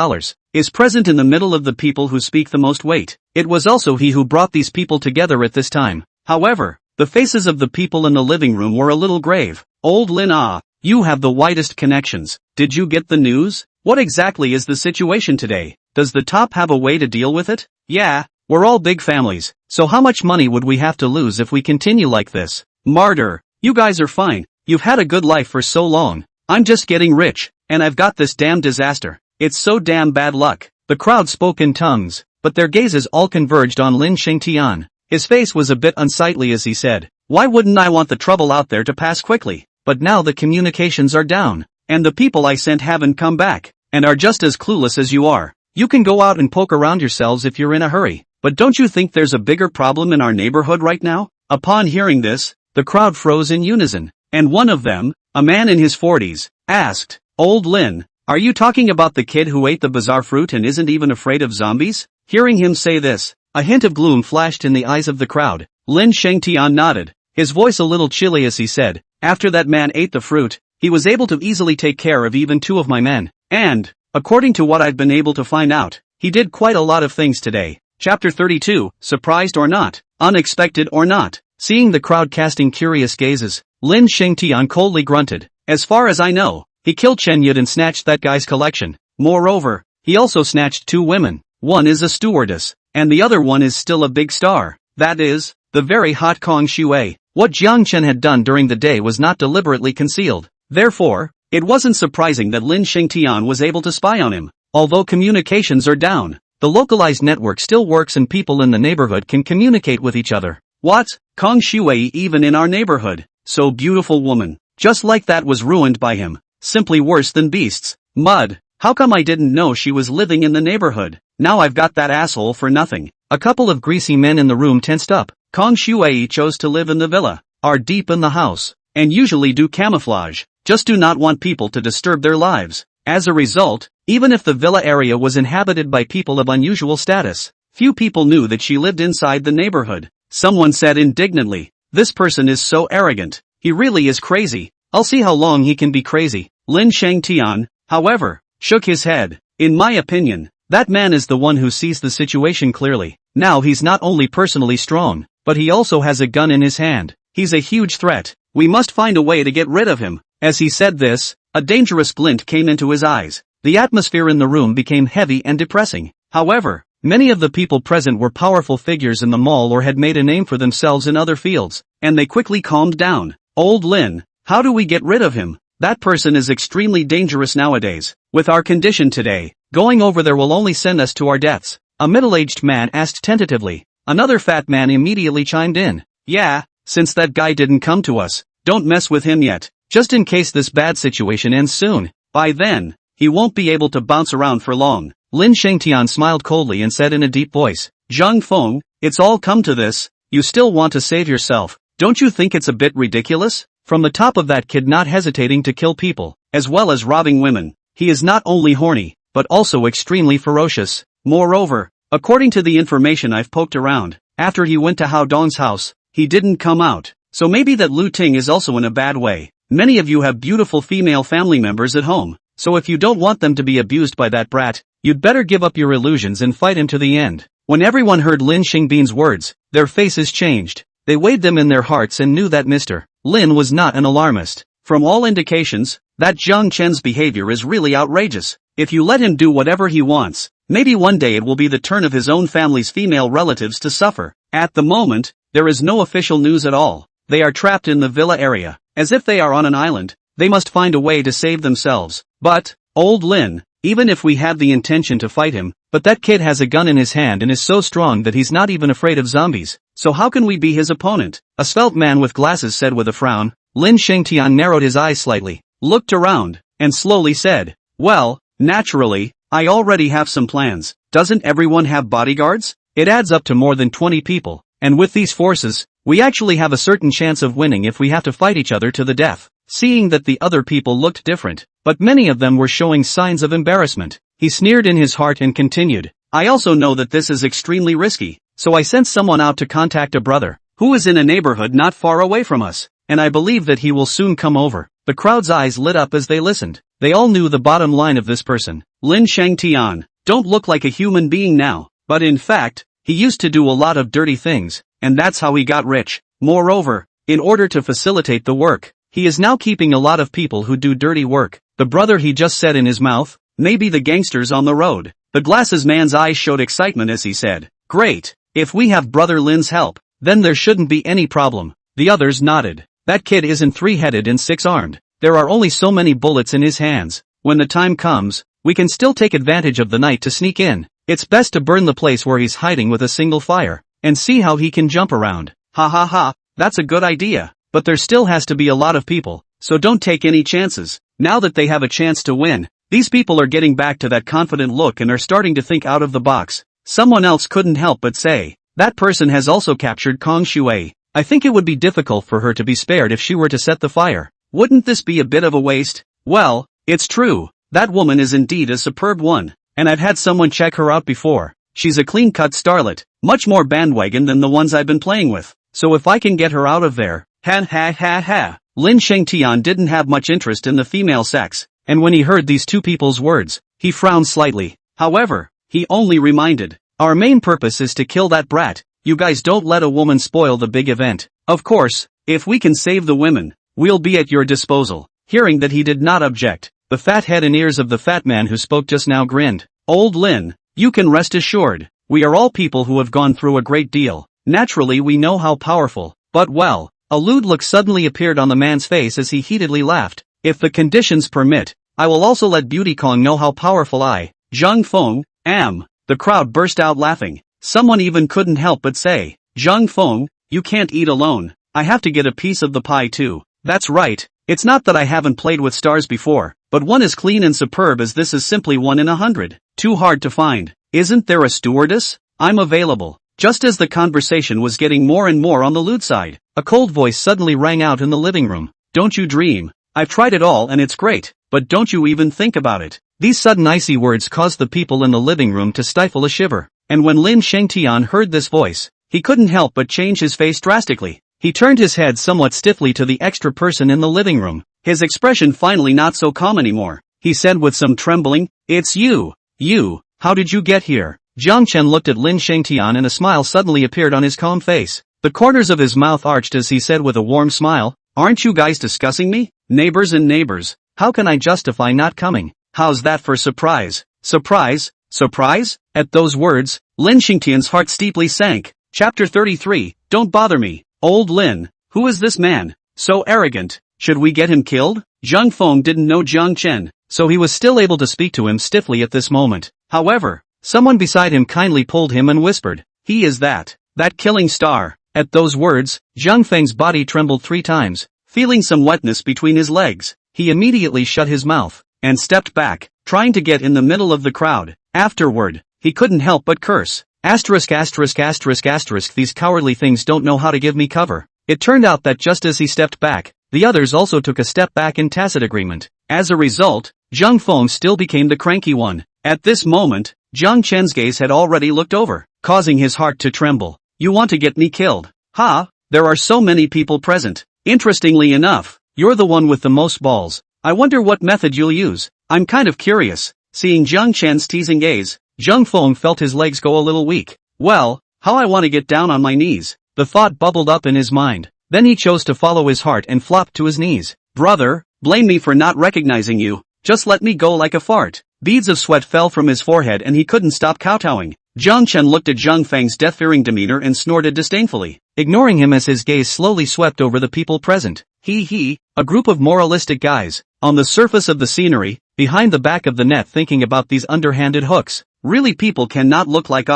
Is present in the middle of the people who speak the most weight. It was also he who brought these people together at this time. However, the faces of the people in the living room were a little grave. Old Lin, you have the widest connections. Did you get the news? What exactly is the situation today? Does the top have a way to deal with it? Yeah, we're all big families, so how much money would we have to lose if we continue like this? Martyr, you guys are fine. You've had a good life for so long. I'm just getting rich, and I've got this damn disaster. It's so damn bad luck. The crowd spoke in tongues, but their gazes all converged on Lin Shengtian. His face was a bit unsightly as he said, why wouldn't I want the trouble out there to pass quickly? But now the communications are down, and the people I sent haven't come back, and are just as clueless as you are. You can go out and poke around yourselves if you're in a hurry, but don't you think there's a bigger problem in our neighborhood right now? Upon hearing this, the crowd froze in unison, and one of them, a man in his 40s, asked, Old Lin, are you talking about the kid who ate the bizarre fruit and isn't even afraid of zombies? Hearing him say this, a hint of gloom flashed in the eyes of the crowd. Lin Shengtian nodded, his voice a little chilly as he said, after that man ate the fruit, he was able to easily take care of even 2 of my men. And, according to what I've been able to find out, he did quite a lot of things today. Chapter 32, surprised or not, unexpected or not. Seeing the crowd casting curious gazes, Lin Shengtian coldly grunted. As far as I know, he killed Chen Yud and snatched that guy's collection. Moreover, he also snatched 2 women. One is a stewardess, and the other one is still a big star. That is, the very hot Kong Shui. What Jiang Chen had done during the day was not deliberately concealed. Therefore, it wasn't surprising that Lin Shengtian was able to spy on him. Although communications are down, the localized network still works and people in the neighborhood can communicate with each other. What? Kong Shui even in our neighborhood? So beautiful woman. Just like that was ruined by him. Simply worse than beasts. Mud. How come I didn't know she was living in the neighborhood? Now I've got that asshole for nothing. A couple of greasy men in the room tensed up. Kong Shui chose to live in the villa, are deep in the house, and usually do camouflage, just do not want people to disturb their lives. As a result, even if the villa area was inhabited by people of unusual status, few people knew that she lived inside the neighborhood. Someone said indignantly, "This person is so arrogant. He really is crazy. I'll see how long he can be crazy." Lin Shengtian, however, shook his head. In my opinion, that man is the one who sees the situation clearly. Now he's not only personally strong, but he also has a gun in his hand. He's a huge threat. We must find a way to get rid of him. As he said this, a dangerous glint came into his eyes. The atmosphere in the room became heavy and depressing. However, many of the people present were powerful figures in the mall or had made a name for themselves in other fields, and they quickly calmed down. Old Lin, how do we get rid of him? That person is extremely dangerous nowadays. With our condition today, going over there will only send us to our deaths. A middle-aged man asked tentatively. Another fat man immediately chimed in. Yeah, since that guy didn't come to us, don't mess with him yet, just in case this bad situation ends soon. By then, he won't be able to bounce around for long. Lin Shengtian smiled coldly and said in a deep voice, Zhang Feng, it's all come to this, you still want to save yourself. Don't you think it's a bit ridiculous? From the top of that kid not hesitating to kill people, as well as robbing women. He is not only horny, but also extremely ferocious. Moreover, according to the information I've poked around, after he went to Hao Dong's house, he didn't come out. So maybe that Lu Ting is also in a bad way. Many of you have beautiful female family members at home, so if you don't want them to be abused by that brat, you'd better give up your illusions and fight him to the end. When everyone heard Lin Xingbin's words, their faces changed. They weighed them in their hearts and knew that Mr. Lin was not an alarmist. From all indications, that Jiang Chen's behavior is really outrageous. If you let him do whatever he wants, maybe one day it will be the turn of his own family's female relatives to suffer. At the moment, there is no official news at all. They are trapped in the villa area, as if they are on an island. They must find a way to save themselves. But, old Lin, even if we have the intention to fight him, but that kid has a gun in his hand and is so strong that he's not even afraid of zombies. So how can we be his opponent? A svelte man with glasses said with a frown. Lin Shengtian narrowed his eyes slightly, looked around, and slowly said, well, naturally, I already have some plans. Doesn't everyone have bodyguards? It adds up to more than 20 people, and with these forces, we actually have a certain chance of winning if we have to fight each other to the death. Seeing that the other people looked different, but many of them were showing signs of embarrassment, he sneered in his heart and continued, I also know that this is extremely risky, so I sent someone out to contact a brother, who is in a neighborhood not far away from us, and I believe that he will soon come over. The crowd's eyes lit up as they listened. They all knew the bottom line of this person. Lin Shengtian, don't look like a human being now, but in fact, he used to do a lot of dirty things, and that's how he got rich. Moreover, in order to facilitate the work, he is now keeping a lot of people who do dirty work. The brother he just said in his mouth, maybe the gangsters on the road. The glasses man's eyes showed excitement as he said, great, if we have brother Lin's help, then there shouldn't be any problem. The others nodded. That kid isn't three-headed and six-armed. There are only so many bullets in his hands. When the time comes, we can still take advantage of the night to sneak in. It's best to burn the place where he's hiding with a single fire, and see how he can jump around. Ha ha ha, that's a good idea. But there still has to be a lot of people, so don't take any chances. Now that they have a chance to win, these people are getting back to that confident look and are starting to think out of the box. Someone else couldn't help but say, that person has also captured Kong Shui. I think it would be difficult for her to be spared if she were to set the fire. Wouldn't this be a bit of a waste? Well, it's true. That woman is indeed a superb one, and I've had someone check her out before. She's a clean-cut starlet, much more bandwagon than the ones I've been playing with. So if I can get her out of there, ha ha ha ha. Lin Shengtian didn't have much interest in the female sex, and when he heard these two people's words, he frowned slightly. However, he only reminded, "Our main purpose is to kill that brat. You guys don't let a woman spoil the big event. Of course, if we can save the women, we'll be at your disposal." Hearing that he did not object, the fat head and ears of the fat man who spoke just now grinned. "Old Lin, you can rest assured, we are all people who have gone through a great deal. Naturally we know how powerful, but well." A lewd look suddenly appeared on the man's face as he heatedly laughed. "If the conditions permit, I will also let Beauty Kong know how powerful I, Zhang Feng, am." The crowd burst out laughing. Someone even couldn't help but say, "Zhang Feng, you can't eat alone. I have to get a piece of the pie too." That's right, it's not that I haven't played with stars before, but one as clean and superb as this is simply 1 in 100. Too hard to find. Isn't there a stewardess? I'm available. Just as the conversation was getting more and more on the lewd side, a cold voice suddenly rang out in the living room. "Don't you dream. I've tried it all and it's great, but don't you even think about it." These sudden icy words caused the people in the living room to stifle a shiver, and when Lin Shengtian heard this voice, he couldn't help but change his face drastically. He turned his head somewhat stiffly to the extra person in the living room, his expression finally not so calm anymore. He said with some trembling, "It's you. You, how did you get here?" Jiang Chen looked at Lin Shengtian and a smile suddenly appeared on his calm face. The corners of his mouth arched as he said with a warm smile, "Aren't you guys discussing me? Neighbors and neighbors, how can I justify not coming? How's that for surprise?" "Surprise? Surprise?" At those words, Lin Shengtian's heart steeply sank. Chapter 33, Don't Bother Me. "Old Lin, who is this man? So arrogant. Should we get him killed?" Zhang Feng didn't know Jiang Chen, so he was still able to speak to him stiffly at this moment. However, someone beside him kindly pulled him and whispered, "He is that killing star." At those words, Zhang Feng's body trembled 3 times, feeling some wetness between his legs. He immediately shut his mouth, and stepped back, trying to get in the middle of the crowd. Afterward, he couldn't help but curse. Asterisk asterisk asterisk asterisk, these cowardly things don't know how to give me cover. It turned out that just as he stepped back, the others also took a step back in tacit agreement. As a result, Zhang Feng still became the cranky one. At this moment, Jiang Chen's gaze had already looked over, causing his heart to tremble. "You want to get me killed? Ha! There are so many people present. Interestingly enough, you're the one with the most balls. I wonder what method you'll use. I'm kind of curious." Seeing Jiang Chen's teasing gaze, Zhang Feng felt his legs go a little weak. "Well, how I want to get down on my knees." The thought bubbled up in his mind. Then he chose to follow his heart and flopped to his knees. "Brother, blame me for not recognizing you. Just let me go like a fart." Beads of sweat fell from his forehead and he couldn't stop kowtowing. Jiang Chen looked at Zhang Feng's death-fearing demeanor and snorted disdainfully, ignoring him as his gaze slowly swept over the people present. He, a group of moralistic guys, on the surface of the scenery, behind the back of the net thinking about these underhanded hooks. Really, people cannot look like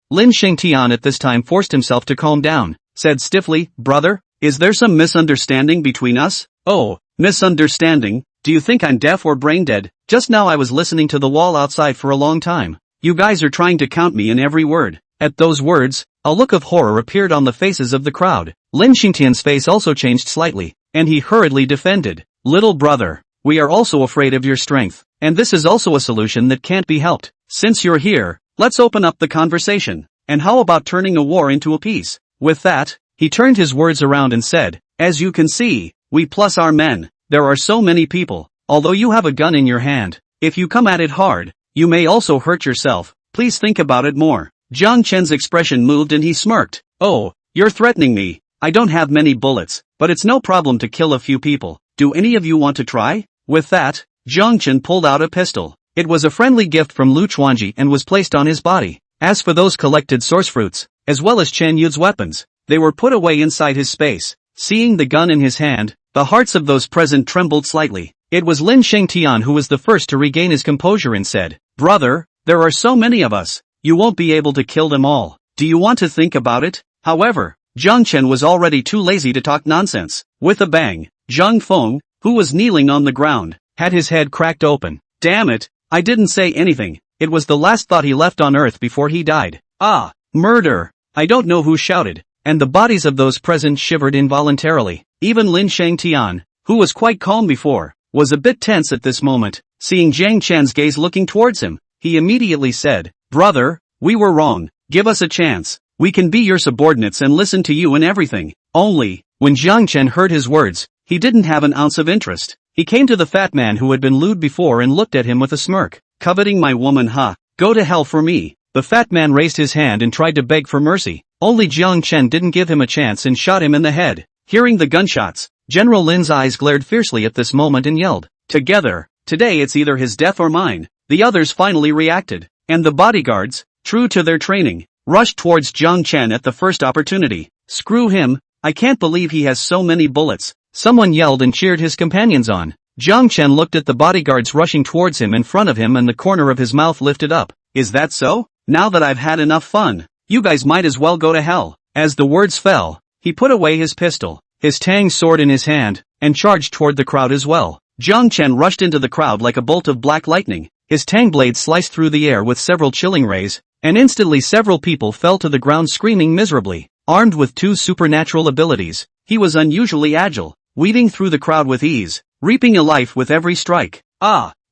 Lin Shengtian at this time forced himself to calm down, said stiffly, "Brother, is there some misunderstanding between us?" "Oh, misunderstanding? Do you think I'm deaf or brain dead? Just now I was listening to the wall outside for a long time. You guys are trying to count me in every word." At those words, a look of horror appeared on the faces of the crowd. Lin Shengtian's face also changed slightly, and he hurriedly defended, "Little brother, we are also afraid of your strength, and this is also a solution that can't be helped. Since you're here, let's open up the conversation, and how about turning a war into a peace?" With that, he turned his words around and said, "As you can see, we plus our men, there are so many people. Although you have a gun in your hand, if you come at it hard, you may also hurt yourself. Please think about it more." Jiang Chen's expression moved and he smirked. "Oh, you're threatening me. I don't have many bullets, but it's no problem to kill a few people. Do any of you want to try?" With that, Jiang Chen pulled out a pistol. It was a friendly gift from Lu Chuanji and was placed on his body. As for those collected source fruits, as well as Chen Yu's weapons, they were put away inside his space. Seeing the gun in his hand, the hearts of those present trembled slightly. It was Lin Shengtian who was the first to regain his composure and said, "Brother, there are so many of us, you won't be able to kill them all. Do you want to think about it?" However, Jiang Chen was already too lazy to talk nonsense. With a bang, Zhang Feng, who was kneeling on the ground, had his head cracked open. "Damn it, I didn't say anything." It was the last thought he left on earth before he died. "Ah, murder!" I don't know who shouted, and the bodies of those present shivered involuntarily. Even Lin Shengtian, who was quite calm before, was a bit tense at this moment. Seeing Jiang Chen's gaze looking towards him, he immediately said, "Brother, we were wrong. Give us a chance. We can be your subordinates and listen to you in everything." Only, when Jiang Chen heard his words, he didn't have an ounce of interest. He came to the fat man who had been lewd before and looked at him with a smirk. Coveting my woman, huh? Go to hell for me. The fat man raised his hand and tried to beg for mercy. Only Jiang Chen didn't give him a chance and shot him in the head. Hearing the gunshots, General Lin's eyes glared fiercely at this moment and yelled, "Together! Today it's either his death or mine." The others finally reacted, and the bodyguards, true to their training, rushed towards Jiang Chen at the first opportunity. "Screw him, I can't believe he has so many bullets," someone yelled and cheered his companions on. Jiang Chen looked at the bodyguards rushing towards him in front of him and the corner of his mouth lifted up. "Is that so? Now that I've had enough fun, you guys might as well go to hell." As the words fell, he put away his pistol, his tang sword in his hand, and charged toward the crowd as well. Jiang Chen rushed into the crowd like a bolt of black lightning. His tang blade sliced through the air with several chilling rays, and instantly several people fell to the ground screaming miserably. Armed with 2 supernatural abilities, he was unusually agile, weaving through the crowd with ease, reaping a life with every strike.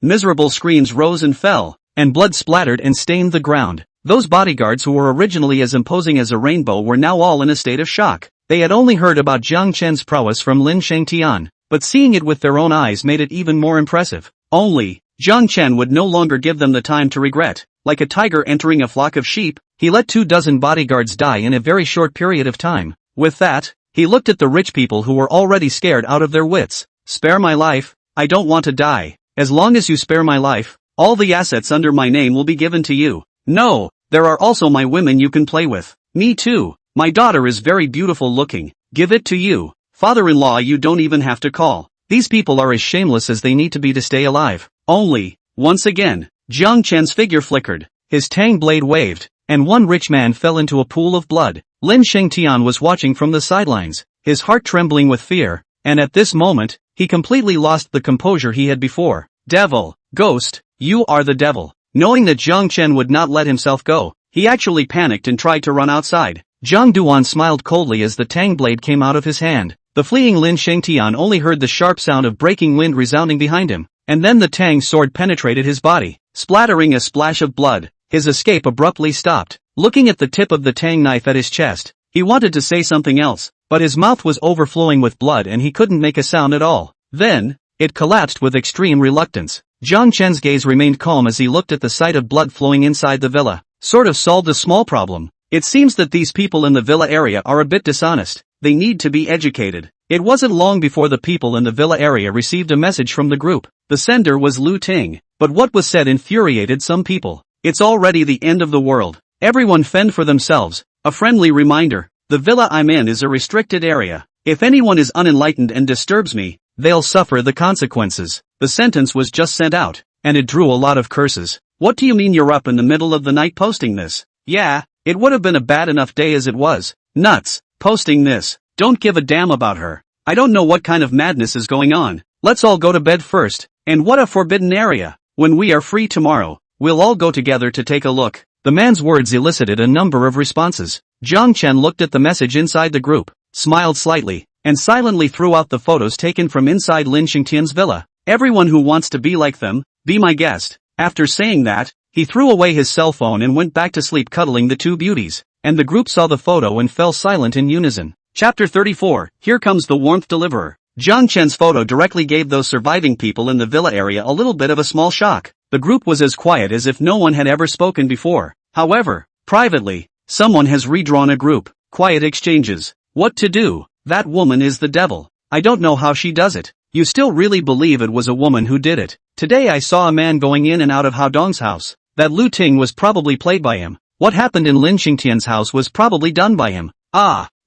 Miserable screams rose and fell, and blood splattered and stained the ground. Those bodyguards who were originally as imposing as a rainbow were now all in a state of shock. They had only heard about Jiang Chen's prowess from Lin Shengtian, but seeing it with their own eyes made it even more impressive. Only, Jiang Chen would no longer give them the time to regret. Like a tiger entering a flock of sheep, he let 24 bodyguards die in a very short period of time. With that, he looked at the rich people who were already scared out of their wits. "Spare my life, I don't want to die. As long as you spare my life, all the assets under my name will be given to you. No, there are also my women you can play with. Me too, my daughter is very beautiful looking. Give it to you. Father-in-law you don't even have to call." These people are as shameless as they need to be to stay alive. Only, once again, Jiang Chen's figure flickered, his tang blade waved, and one rich man fell into a pool of blood. Lin Shengtian was watching from the sidelines, his heart trembling with fear, and at this moment, he completely lost the composure he had before. "Devil, ghost, you are the devil." Knowing that Jiang Chen would not let himself go, he actually panicked and tried to run outside. Jiang Duan smiled coldly as the tang blade came out of his hand. The fleeing Lin Shengtian only heard the sharp sound of breaking wind resounding behind him, and then the tang sword penetrated his body, splattering a splash of blood. His escape abruptly stopped. Looking at the tip of the tang knife at his chest, he wanted to say something else, but his mouth was overflowing with blood and he couldn't make a sound at all. Then, it collapsed with extreme reluctance. Jiang Chen's gaze remained calm as he looked at the sight of blood flowing inside the villa. Sort of solved a small problem. It seems that these people in the villa area are a bit dishonest. They need to be educated. It wasn't long before the people in the villa area received a message from the group. The sender was Lu Ting, but what was said infuriated some people. "It's already the end of the world. Everyone fend for themselves. A friendly reminder, the villa I'm in is a restricted area. If anyone is unenlightened and disturbs me, they'll suffer the consequences." The sentence was just sent out, and it drew a lot of curses. "What do you mean you're up in the middle of the night posting this? Yeah, it would have been a bad enough day as it was. Nuts, posting this. Don't give a damn about her. I don't know what kind of madness is going on. Let's all go to bed first. And what a forbidden area. When we are free tomorrow, we'll all go together to take a look." The man's words elicited a number of responses. Jiang Chen looked at the message inside the group, smiled slightly, and silently threw out the photos taken from inside Lin Shengtian's villa. "Everyone who wants to be like them, be my guest." After saying that, he threw away his cell phone and went back to sleep cuddling the 2 beauties, and the group saw the photo and fell silent in unison. Chapter 34, Here Comes the Warmth Deliverer. Jiang Chen's photo directly gave those surviving people in the villa area a little bit of a small shock. The group was as quiet as if no one had ever spoken before. However, privately, someone has redrawn a group. Quiet exchanges. What to do? That woman is the devil. I don't know how she does it. You still really believe it was a woman who did it? Today I saw a man going in and out of Hao Dong's house. That Lu Ting was probably played by him. What happened in Lin Shengtian's house was probably done by him.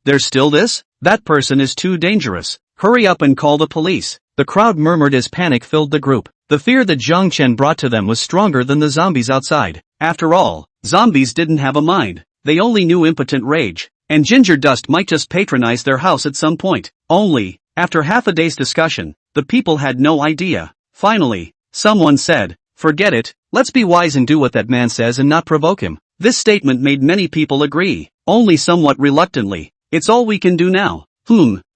There's still this? That person is too dangerous. Hurry up and call the police. The crowd murmured as panic filled the group. The fear that Jiang Chen brought to them was stronger than the zombies outside. After all, zombies didn't have a mind. They only knew impotent rage. And Ginger Dust might just patronize their house at some point. Only, after half a day's discussion, the people had no idea. Finally, someone said, "Forget it, let's be wise and do what that man says and not provoke him." This statement made many people agree, only somewhat reluctantly. "It's all we can do now."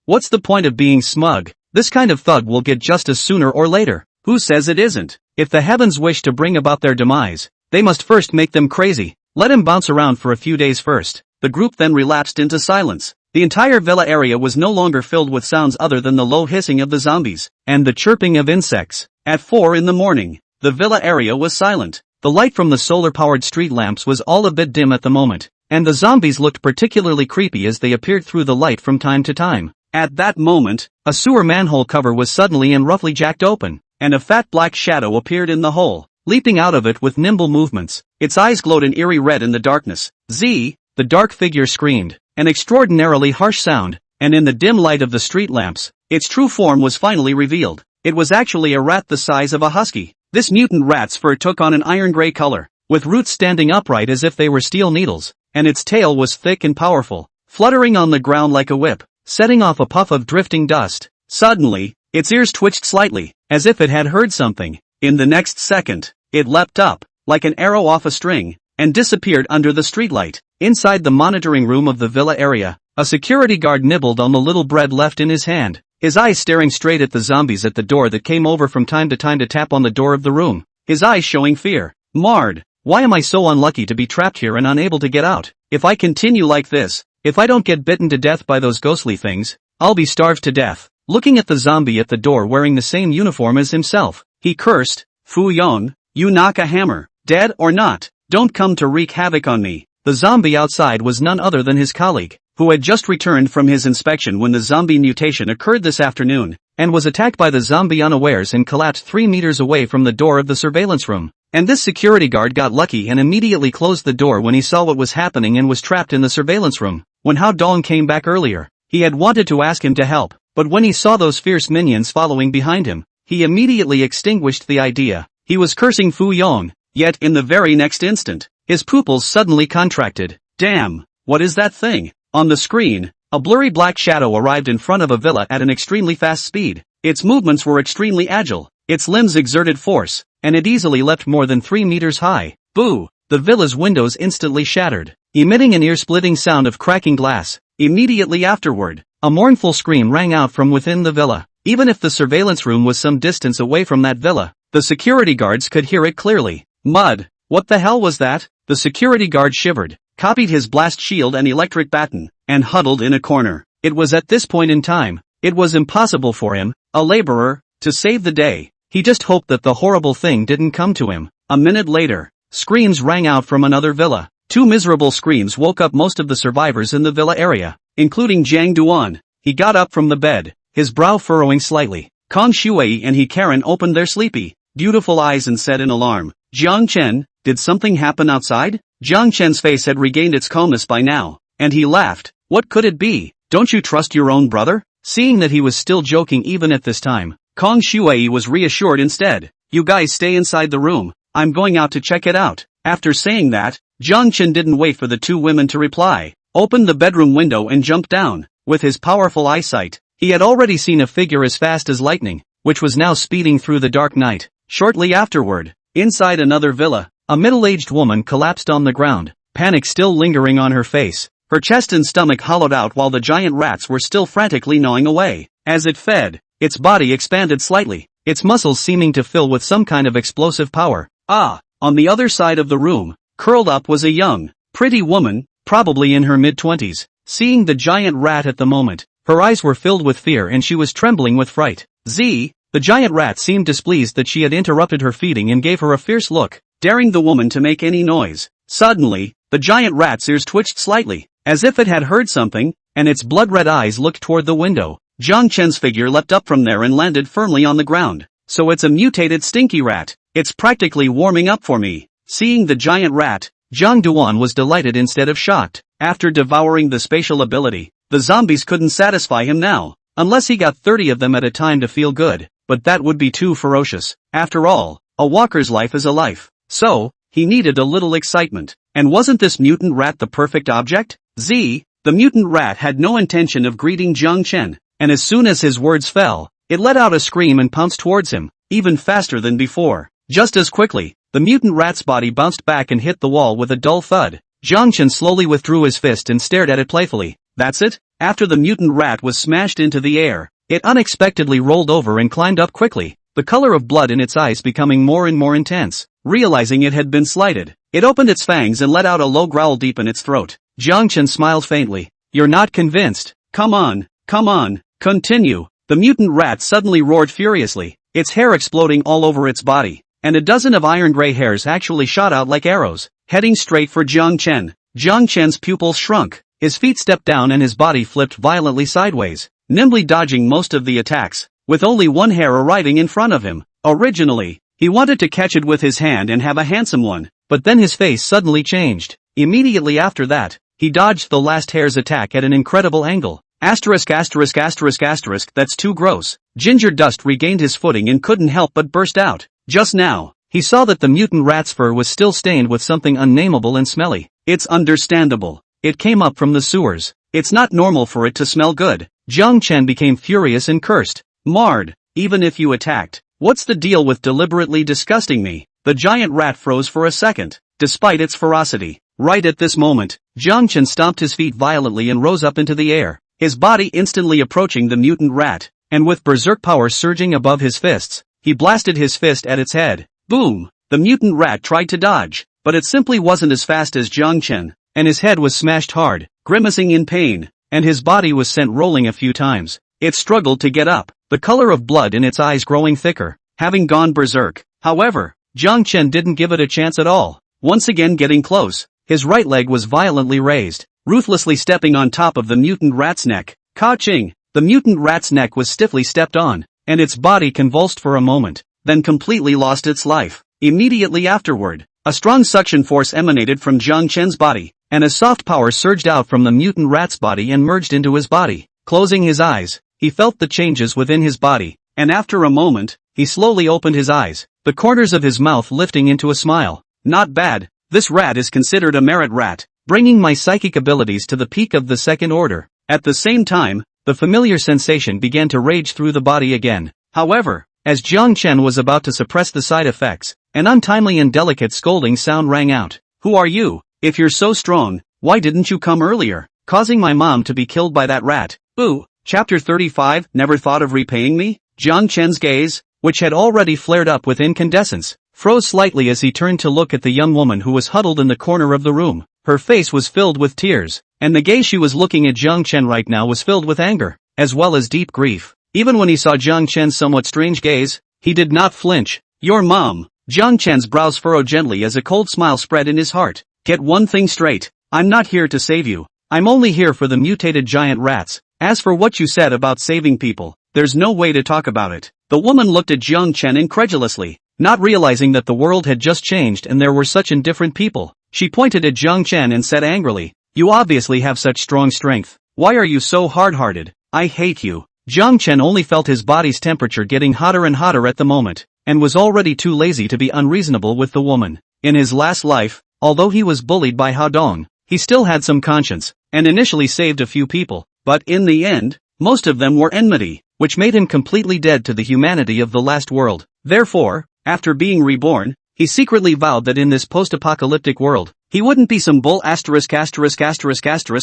What's the point of being smug? This kind of thug will get justice sooner or later. Who says it isn't? If the heavens wish to bring about their demise, they must first make them crazy. Let him bounce around for a few days first. The group then relapsed into silence. The entire villa area was no longer filled with sounds other than the low hissing of the zombies and the chirping of insects. At 4 in the morning, the villa area was silent. The light from the solar-powered street lamps was all a bit dim at the moment, and the zombies looked particularly creepy as they appeared through the light from time to time. At that moment, a sewer manhole cover was suddenly and roughly jacked open, and a fat black shadow appeared in the hole, leaping out of it with nimble movements. Its eyes glowed an eerie red in the darkness. The dark figure screamed, an extraordinarily harsh sound, and in the dim light of the street lamps, its true form was finally revealed. It was actually a rat the size of a husky. This mutant rat's fur took on an iron-gray color, with roots standing upright as if they were steel needles, and its tail was thick and powerful, fluttering on the ground like a whip, setting off a puff of drifting dust. Suddenly, its ears twitched slightly, as if it had heard something. In the next second, it leapt up, like an arrow off a string, and disappeared under the streetlight. Inside the monitoring room of the villa area, a security guard nibbled on the little bread left in his hand, his eyes staring straight at the zombies at the door that came over from time to tap on the door of the room, his eyes showing fear. Mard, why am I so unlucky to be trapped here and unable to get out? If I continue like this, if I don't get bitten to death by those ghostly things, I'll be starved to death. Looking at the zombie at the door wearing the same uniform as himself, he cursed, Fu Yong, you knock a hammer, dead or not, don't come to wreak havoc on me. The zombie outside was none other than his colleague, who had just returned from his inspection when the zombie mutation occurred this afternoon, and was attacked by the zombie unawares and collapsed 3 meters away from the door of the surveillance room. And this security guard got lucky and immediately closed the door when he saw what was happening and was trapped in the surveillance room. When Hao Dong came back earlier, he had wanted to ask him to help, but when he saw those fierce minions following behind him, he immediately extinguished the idea. He was cursing Fu Yong, yet in the very next instant, his pupils suddenly contracted. Damn, what is that thing? On the screen, a blurry black shadow arrived in front of a villa at an extremely fast speed. Its movements were extremely agile, its limbs exerted force, and it easily leapt more than 3 meters high. Boo! The villa's windows instantly shattered, emitting an ear-splitting sound of cracking glass. Immediately afterward, a mournful scream rang out from within the villa. Even if the surveillance room was some distance away from that villa, the security guards could hear it clearly. Mud! What the hell was that? The security guard shivered, copied his blast shield and electric baton, and huddled in a corner. It was at this point in time, it was impossible for him, a laborer, to save the day. He just hoped that the horrible thing didn't come to him. A minute later, screams rang out from another villa. 2 miserable screams woke up most of the survivors in the villa area, including Jiang Duan. He got up from the bed, his brow furrowing slightly. Kong Shui and He Karen opened their sleepy, beautiful eyes and said in alarm, Jiang Chen, did something happen outside? Jiang Chen's face had regained its calmness by now, and he laughed. What could it be? Don't you trust your own brother? Seeing that he was still joking even at this time, Kong Shui was reassured instead. You guys stay inside the room, I'm going out to check it out. After saying that, Jiang Chen didn't wait for the 2 women to reply, opened the bedroom window and jumped down. With his powerful eyesight, he had already seen a figure as fast as lightning, which was now speeding through the dark night. Shortly afterward, inside another villa, a middle-aged woman collapsed on the ground, panic still lingering on her face. Her chest and stomach hollowed out while the giant rats were still frantically gnawing away. As it fed, its body expanded slightly, its muscles seeming to fill with some kind of explosive power. On the other side of the room, curled up was a young, pretty woman, probably in her mid-20s. Seeing the giant rat at the moment, her eyes were filled with fear and she was trembling with fright. The giant rat seemed displeased that she had interrupted her feeding and gave her a fierce look, daring the woman to make any noise. Suddenly, the giant rat's ears twitched slightly, as if it had heard something, and its blood-red eyes looked toward the window. Jiang Chen's figure leapt up from there and landed firmly on the ground. So it's a mutated stinky rat. It's practically warming up for me. Seeing the giant rat, Jiang Duan was delighted instead of shocked. After devouring the spatial ability, the zombies couldn't satisfy him now, unless he got 30 of them at a time to feel good, but that would be too ferocious. After all, a walker's life is a life. So, he needed a little excitement. And wasn't this mutant rat the perfect object? The mutant rat had no intention of greeting Jiang Chen, and as soon as his words fell, it let out a scream and pounced towards him, even faster than before. Just as quickly, the mutant rat's body bounced back and hit the wall with a dull thud. Jiang Chen slowly withdrew his fist and stared at it playfully. That's it? After the mutant rat was smashed into the air, it unexpectedly rolled over and climbed up quickly, the color of blood in its eyes becoming more and more intense. Realizing it had been slighted, it opened its fangs and let out a low growl deep in its throat. Jiang Chen smiled faintly. You're not convinced. Come on, continue. The mutant rat suddenly roared furiously, its hair exploding all over its body, and a dozen of iron gray hairs actually shot out like arrows, heading straight for Jiang Chen. Jiang Chen's pupils shrunk, his feet stepped down and his body flipped violently sideways, nimbly dodging most of the attacks, with only one hair arriving in front of him. Originally, he wanted to catch it with his hand and have a handsome one, but then his face suddenly changed. Immediately after that, he dodged the last hair's attack at an incredible angle. Asterisk, that's too gross. Ginger Dust regained his footing and couldn't help but burst out. Just now, he saw that the mutant rat's fur was still stained with something unnameable and smelly. It's understandable. It came up from the sewers. It's not normal for it to smell good. Jiang Chen became furious and cursed. Marred, even if you attacked, what's the deal with deliberately disgusting me? The giant rat froze for a second, despite its ferocity. Right at this moment, Jiang Chen stomped his feet violently and rose up into the air, his body instantly approaching the mutant rat, and with berserk power surging above his fists, he blasted his fist at its head. Boom! The mutant rat tried to dodge, but it simply wasn't as fast as Jiang Chen, and his head was smashed hard, grimacing in pain, and his body was sent rolling a few times. It struggled to get up, the color of blood in its eyes growing thicker, having gone berserk. However, Jiang Chen didn't give it a chance at all. Once again getting close, his right leg was violently raised, ruthlessly stepping on top of the mutant rat's neck. Ka-ching! The mutant rat's neck was stiffly stepped on, and its body convulsed for a moment, then completely lost its life. Immediately afterward, a strong suction force emanated from Jiang Chen's body, and a soft power surged out from the mutant rat's body and merged into his body. Closing his eyes, he felt the changes within his body, and after a moment, he slowly opened his eyes, the corners of his mouth lifting into a smile. Not bad, this rat is considered a merit rat, bringing my psychic abilities to the peak of the second order. At the same time, the familiar sensation began to rage through the body again. However, as Jiang Chen was about to suppress the side effects, an untimely and delicate scolding sound rang out. Who are you? If you're so strong, why didn't you come earlier, causing my mom to be killed by that rat? Ooh. Chapter 35, Never thought of repaying me? Jiang Chen's gaze, which had already flared up with incandescence, froze slightly as he turned to look at the young woman who was huddled in the corner of the room. Her face was filled with tears, and the gaze she was looking at Jiang Chen right now was filled with anger, as well as deep grief. Even when he saw Jiang Chen's somewhat strange gaze, he did not flinch. Your mom. Jiang Chen's brows furrowed gently as a cold smile spread in his heart. Get one thing straight. I'm not here to save you. I'm only here for the mutated giant rats. As for what you said about saving people, there's no way to talk about it. The woman looked at Jiang Chen incredulously, not realizing that the world had just changed and there were such indifferent people. She pointed at Jiang Chen and said angrily, you obviously have such strong strength. Why are you so hard-hearted? I hate you. Jiang Chen only felt his body's temperature getting hotter and hotter at the moment, and was already too lazy to be unreasonable with the woman. In his last life, although he was bullied by Hao Dong, he still had some conscience, and initially saved a few people. But in the end, most of them were enmity, which made him completely dead to the humanity of the last world. Therefore, after being reborn, he secretly vowed that in this post-apocalyptic world, he wouldn't be some bull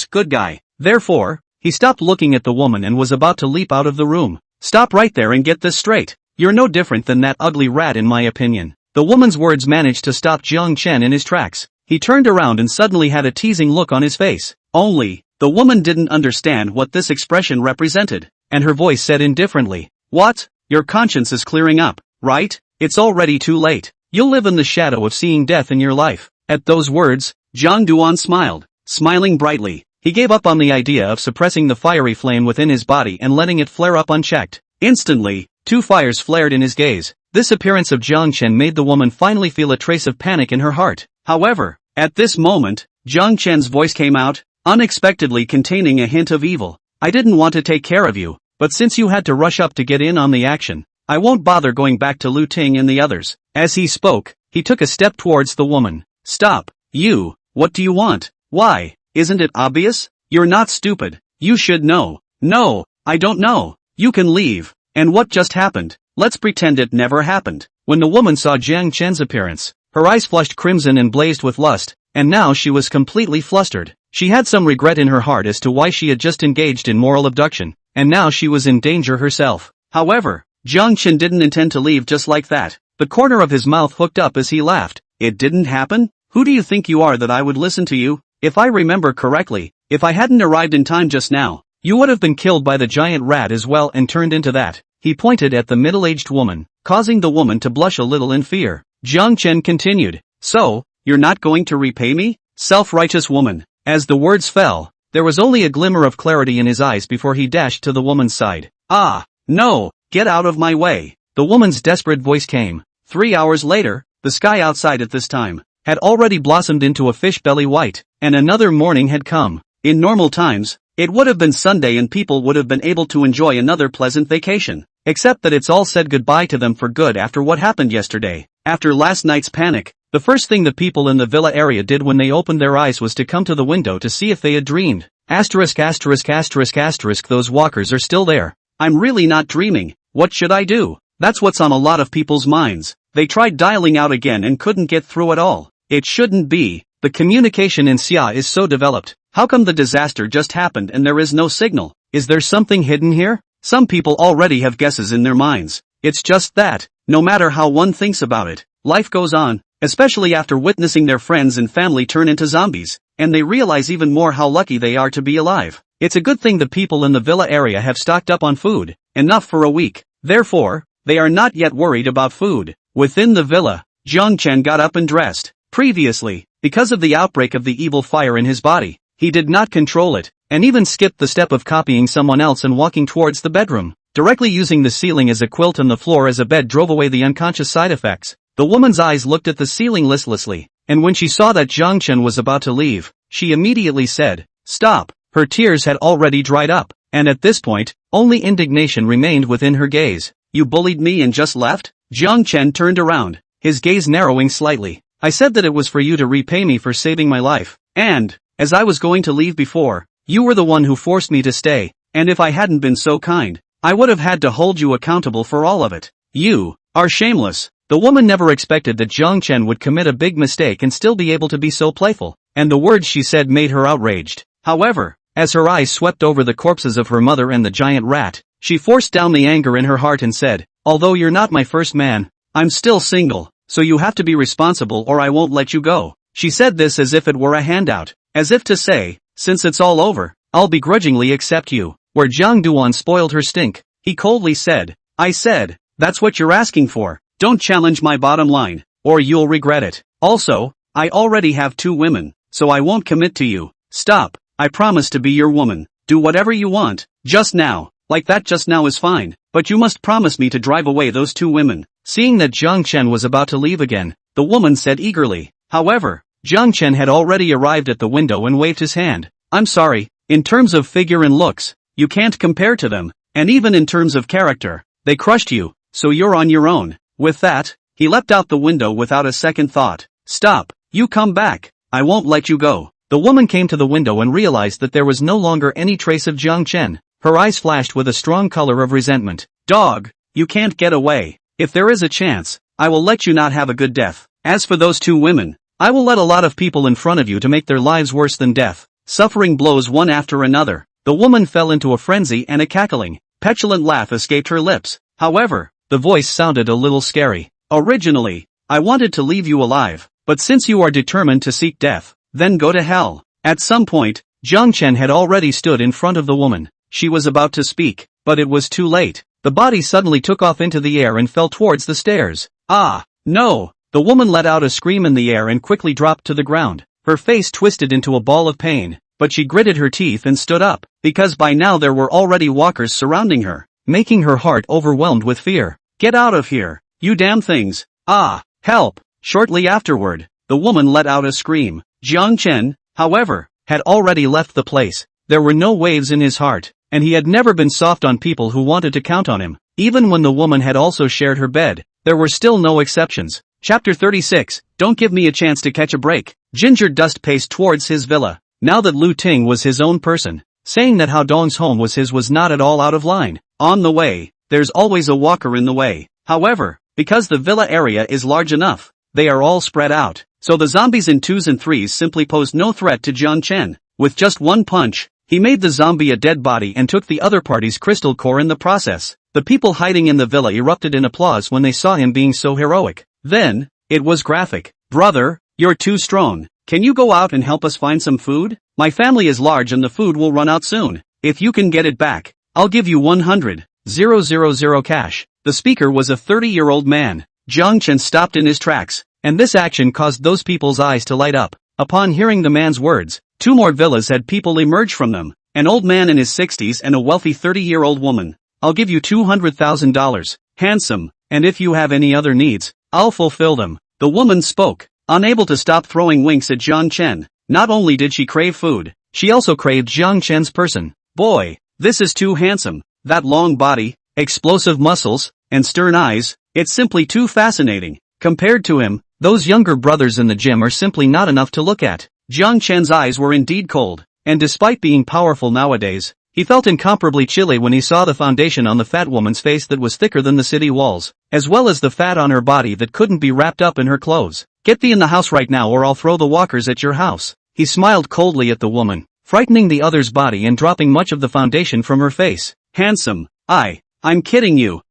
good guy. Therefore, he stopped looking at the woman and was about to leap out of the room. Stop right there and get this straight. You're no different than that ugly rat in my opinion. The woman's words managed to stop Jiang Chen in his tracks. He turned around and suddenly had a teasing look on his face. Only, the woman didn't understand what this expression represented, and her voice said indifferently, what? Your conscience is clearing up, right? It's already too late. You'll live in the shadow of seeing death in your life. At those words, Zhang Duan smiled, smiling brightly. He gave up on the idea of suppressing the fiery flame within his body and letting it flare up unchecked. Instantly, two fires flared in his gaze. This appearance of Jiang Chen made the woman finally feel a trace of panic in her heart. However, at this moment, Jiang Chen's voice came out, unexpectedly containing a hint of evil. I didn't want to take care of you, but since you had to rush up to get in on the action, I won't bother going back to Lu Ting and the others. As he spoke, he took a step towards the woman. Stop. You, what do you want? Why? Isn't it obvious? You're not stupid. You should know. No, I don't know. You can leave. And what just happened? Let's pretend it never happened. When the woman saw Jiang Chen's appearance, her eyes flushed crimson and blazed with lust, and now she was completely flustered. She had some regret in her heart as to why she had just engaged in moral abduction, and now she was in danger herself. However, Jiang Chen didn't intend to leave just like that. The corner of his mouth hooked up as he laughed. It didn't happen? Who do you think you are that I would listen to you? If I remember correctly, if I hadn't arrived in time just now, you would have been killed by the giant rat as well and turned into that. He pointed at the middle-aged woman, causing the woman to blush a little in fear. Jiang Chen continued, so, you're not going to repay me? Self-righteous woman. As the words fell, there was only a glimmer of clarity in his eyes before he dashed to the woman's side. Ah, no, get out of my way. The woman's desperate voice came. 3 hours later, the sky outside at this time had already blossomed into a fish belly white, and another morning had come. In normal times, it would have been Sunday and people would have been able to enjoy another pleasant vacation. Except that it's all said goodbye to them for good after what happened yesterday. After last night's panic, the first thing the people in the villa area did when they opened their eyes was to come to the window to see if they had dreamed. Asterisk asterisk asterisk asterisk, those walkers are still there. I'm really not dreaming. What should I do? That's what's on a lot of people's minds. They tried dialing out again and couldn't get through at all. It shouldn't be. The communication in Xia is so developed. How come the disaster just happened and there is no signal? Is there something hidden here? Some people already have guesses in their minds. It's just that, no matter how one thinks about it, life goes on, especially after witnessing their friends and family turn into zombies, and they realize even more how lucky they are to be alive. It's a good thing the people in the villa area have stocked up on food, enough for a week. Therefore, they are not yet worried about food. Within the villa, Jiang Chen got up and dressed. Previously, because of the outbreak of the evil fire in his body, he did not control it, and even skipped the step of copying someone else and walking towards the bedroom. Directly using the ceiling as a quilt and the floor as a bed drove away the unconscious side effects. The woman's eyes looked at the ceiling listlessly, and when she saw that Jiang Chen was about to leave, she immediately said, "Stop." Her tears had already dried up, and at this point, only indignation remained within her gaze. "You bullied me and just left?" Jiang Chen turned around, his gaze narrowing slightly. "I said that it was for you to repay me for saving my life, and, as I was going to leave before, you were the one who forced me to stay, and if I hadn't been so kind, I would have had to hold you accountable for all of it. You are shameless." The woman never expected that Jiang Chen would commit a big mistake and still be able to be so playful, and the words she said made her outraged. However, as her eyes swept over the corpses of her mother and the giant rat, she forced down the anger in her heart and said, "Although you're not my first man, I'm still single, so you have to be responsible or I won't let you go." She said this as if it were a handout, as if to say, "Since it's all over, I'll begrudgingly accept you." Where Jiang Duan spoiled her stink, he coldly said, "I said, that's what you're asking for. Don't challenge my bottom line, or you'll regret it. Also, I already have 2 women, so I won't commit to you. Stop, I promise to be your woman. Do whatever you want, just now, like that just now is fine, but you must promise me to drive away those 2 women." Seeing that Jiang Chen was about to leave again, the woman said eagerly. However, Jiang Chen had already arrived at the window and waved his hand. "I'm sorry, in terms of figure and looks, you can't compare to them, and even in terms of character, they crushed you, so you're on your own." With that, he leapt out the window without a second thought. "Stop, you come back, I won't let you go." The woman came to the window and realized that there was no longer any trace of Jiang Chen. Her eyes flashed with a strong color of resentment. "Dog, you can't get away. If there is a chance, I will let you not have a good death. As for those 2 women, I will let a lot of people in front of you to make their lives worse than death, suffering blows one after another." The woman fell into a frenzy and a cackling, petulant laugh escaped her lips. However, the voice sounded a little scary. "Originally, I wanted to leave you alive, but since you are determined to seek death, then go to hell." At some point, Jiang Chen had already stood in front of the woman. She was about to speak, but it was too late. The body suddenly took off into the air and fell towards the stairs. "Ah, no!" The woman let out a scream in the air and quickly dropped to the ground. Her face twisted into a ball of pain, but she gritted her teeth and stood up, because by now there were already walkers surrounding her, making her heart overwhelmed with fear. "Get out of here, you damn things! Ah, help!" Shortly afterward, the woman let out a scream. Jiang Chen, however, had already left the place. There were no waves in his heart, and he had never been soft on people who wanted to count on him. Even when the woman had also shared her bed, there were still no exceptions. Chapter 36, Don't Give Me a Chance to Catch a Break. Ginger Dust paced towards his villa. Now that Lu Ting was his own person, saying that Hao Dong's home was his was not at all out of line. On the way, there's always a walker in the way. However, because the villa area is large enough, they are all spread out, so the zombies in 2s and 3s simply posed no threat to Jiang Chen. With just one punch, he made the zombie a dead body and took the other party's crystal core in the process. The people hiding in the villa erupted in applause when they saw him being so heroic. Then, it was graphic. "Brother, you're too strong. can you go out and help us find some food? My family is large and the food will run out soon. If you can get it back, I'll give you 100,000 cash. The speaker was a 30-year-old man. Jiang Chen stopped in his tracks, and this action caused those people's eyes to light up. Upon hearing the man's words, 2 more villas had people emerge from them, an old man in his 60s and a wealthy 30-year-old woman. I'll give you $200,000, handsome, and if you have any other needs, I'll fulfill them. The woman spoke, unable to stop throwing winks at Jiang Chen. Not only did she crave food, she also craved Jiang Chen's person. Boy, this is too handsome. That long body, explosive muscles, and stern eyes, it's simply too fascinating. Compared to him, those younger brothers in the gym are simply not enough to look at. Jiang Chen's eyes were indeed cold, and despite being powerful nowadays, he felt incomparably chilly when he saw the foundation on the fat woman's face that was thicker than the city walls, as well as the fat on her body that couldn't be wrapped up in her clothes. Get thee in the house right now or I'll throw the walkers at your house. He smiled coldly at the woman, frightening the other's body and dropping much of the foundation from her face. Handsome. I'm kidding you.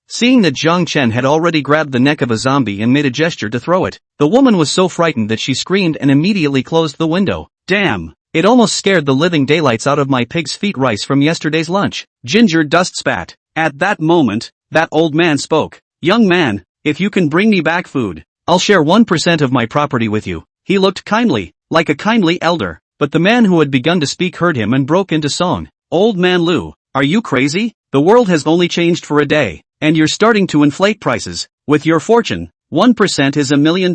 Seeing that Jiang Chen had already grabbed the neck of a zombie and made a gesture to throw it, the woman was so frightened that she screamed and immediately closed the window. Damn. It almost scared the living daylights out of my pig's feet rice from yesterday's lunch. Ginger dust spat. At that moment, that old man spoke. Young man, if you can bring me back food, I'll share 1% of my property with you. He looked kindly, like a kindly elder, but the man who had begun to speak heard him and broke into song. Old man Lu, are you crazy? The world has only changed for a day, and you're starting to inflate prices. With your fortune, 1% is $1 million.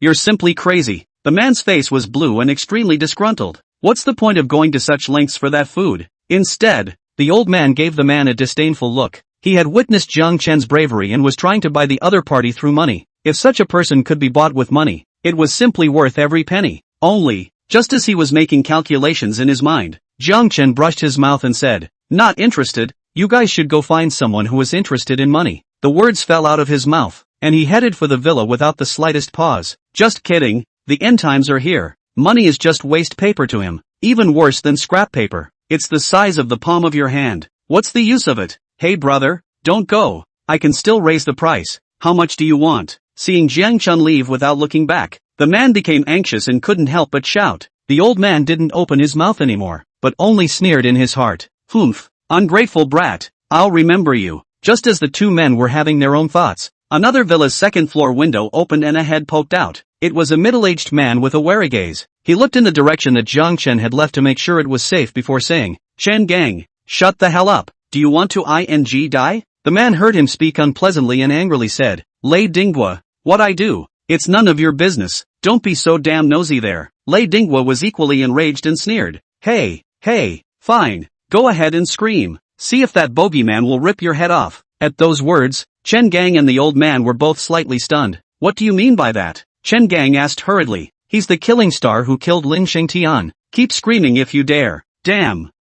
You're simply crazy. The man's face was blue and extremely disgruntled. What's the point of going to such lengths for that food? Instead, the old man gave the man a disdainful look. He had witnessed Jiang Chen's bravery and was trying to buy the other party through money. If such a person could be bought with money, it was simply worth every penny. Only, just as he was making calculations in his mind, Jiang Chen brushed his mouth and said, "Not interested. You guys should go find someone who is interested in money." The words fell out of his mouth, and he headed for the villa without the slightest pause. Just kidding. The end times are here. Money is just waste paper to him. Even worse than scrap paper. It's the size of the palm of your hand. What's the use of it? Hey brother, don't go. I can still raise the price. How much do you want? Seeing Jiang Chen leave without looking back, the man became anxious and couldn't help but shout. The old man didn't open his mouth anymore, but only sneered in his heart. Humph, ungrateful brat, I'll remember you. Just as the 2 men were having their own thoughts, another villa's second-floor window opened and a head poked out. It was a middle-aged man with a wary gaze. He looked in the direction that Jiang Chen had left to make sure it was safe before saying, "Chen Gang, shut the hell up. Do you want to die?" The man heard him speak unpleasantly and angrily said, "Lei Dinghua, what I do? It's none of your business. Don't be so damn nosy there." Lei Dinghua was equally enraged and sneered. Hey, fine. Go ahead and scream. See if that bogeyman will rip your head off." At those words, Chen Gang and the old man were both slightly stunned. What do you mean by that? Chen Gang asked hurriedly. He's the killing star who killed Lin Shengtian. Keep screaming if you dare. Damn.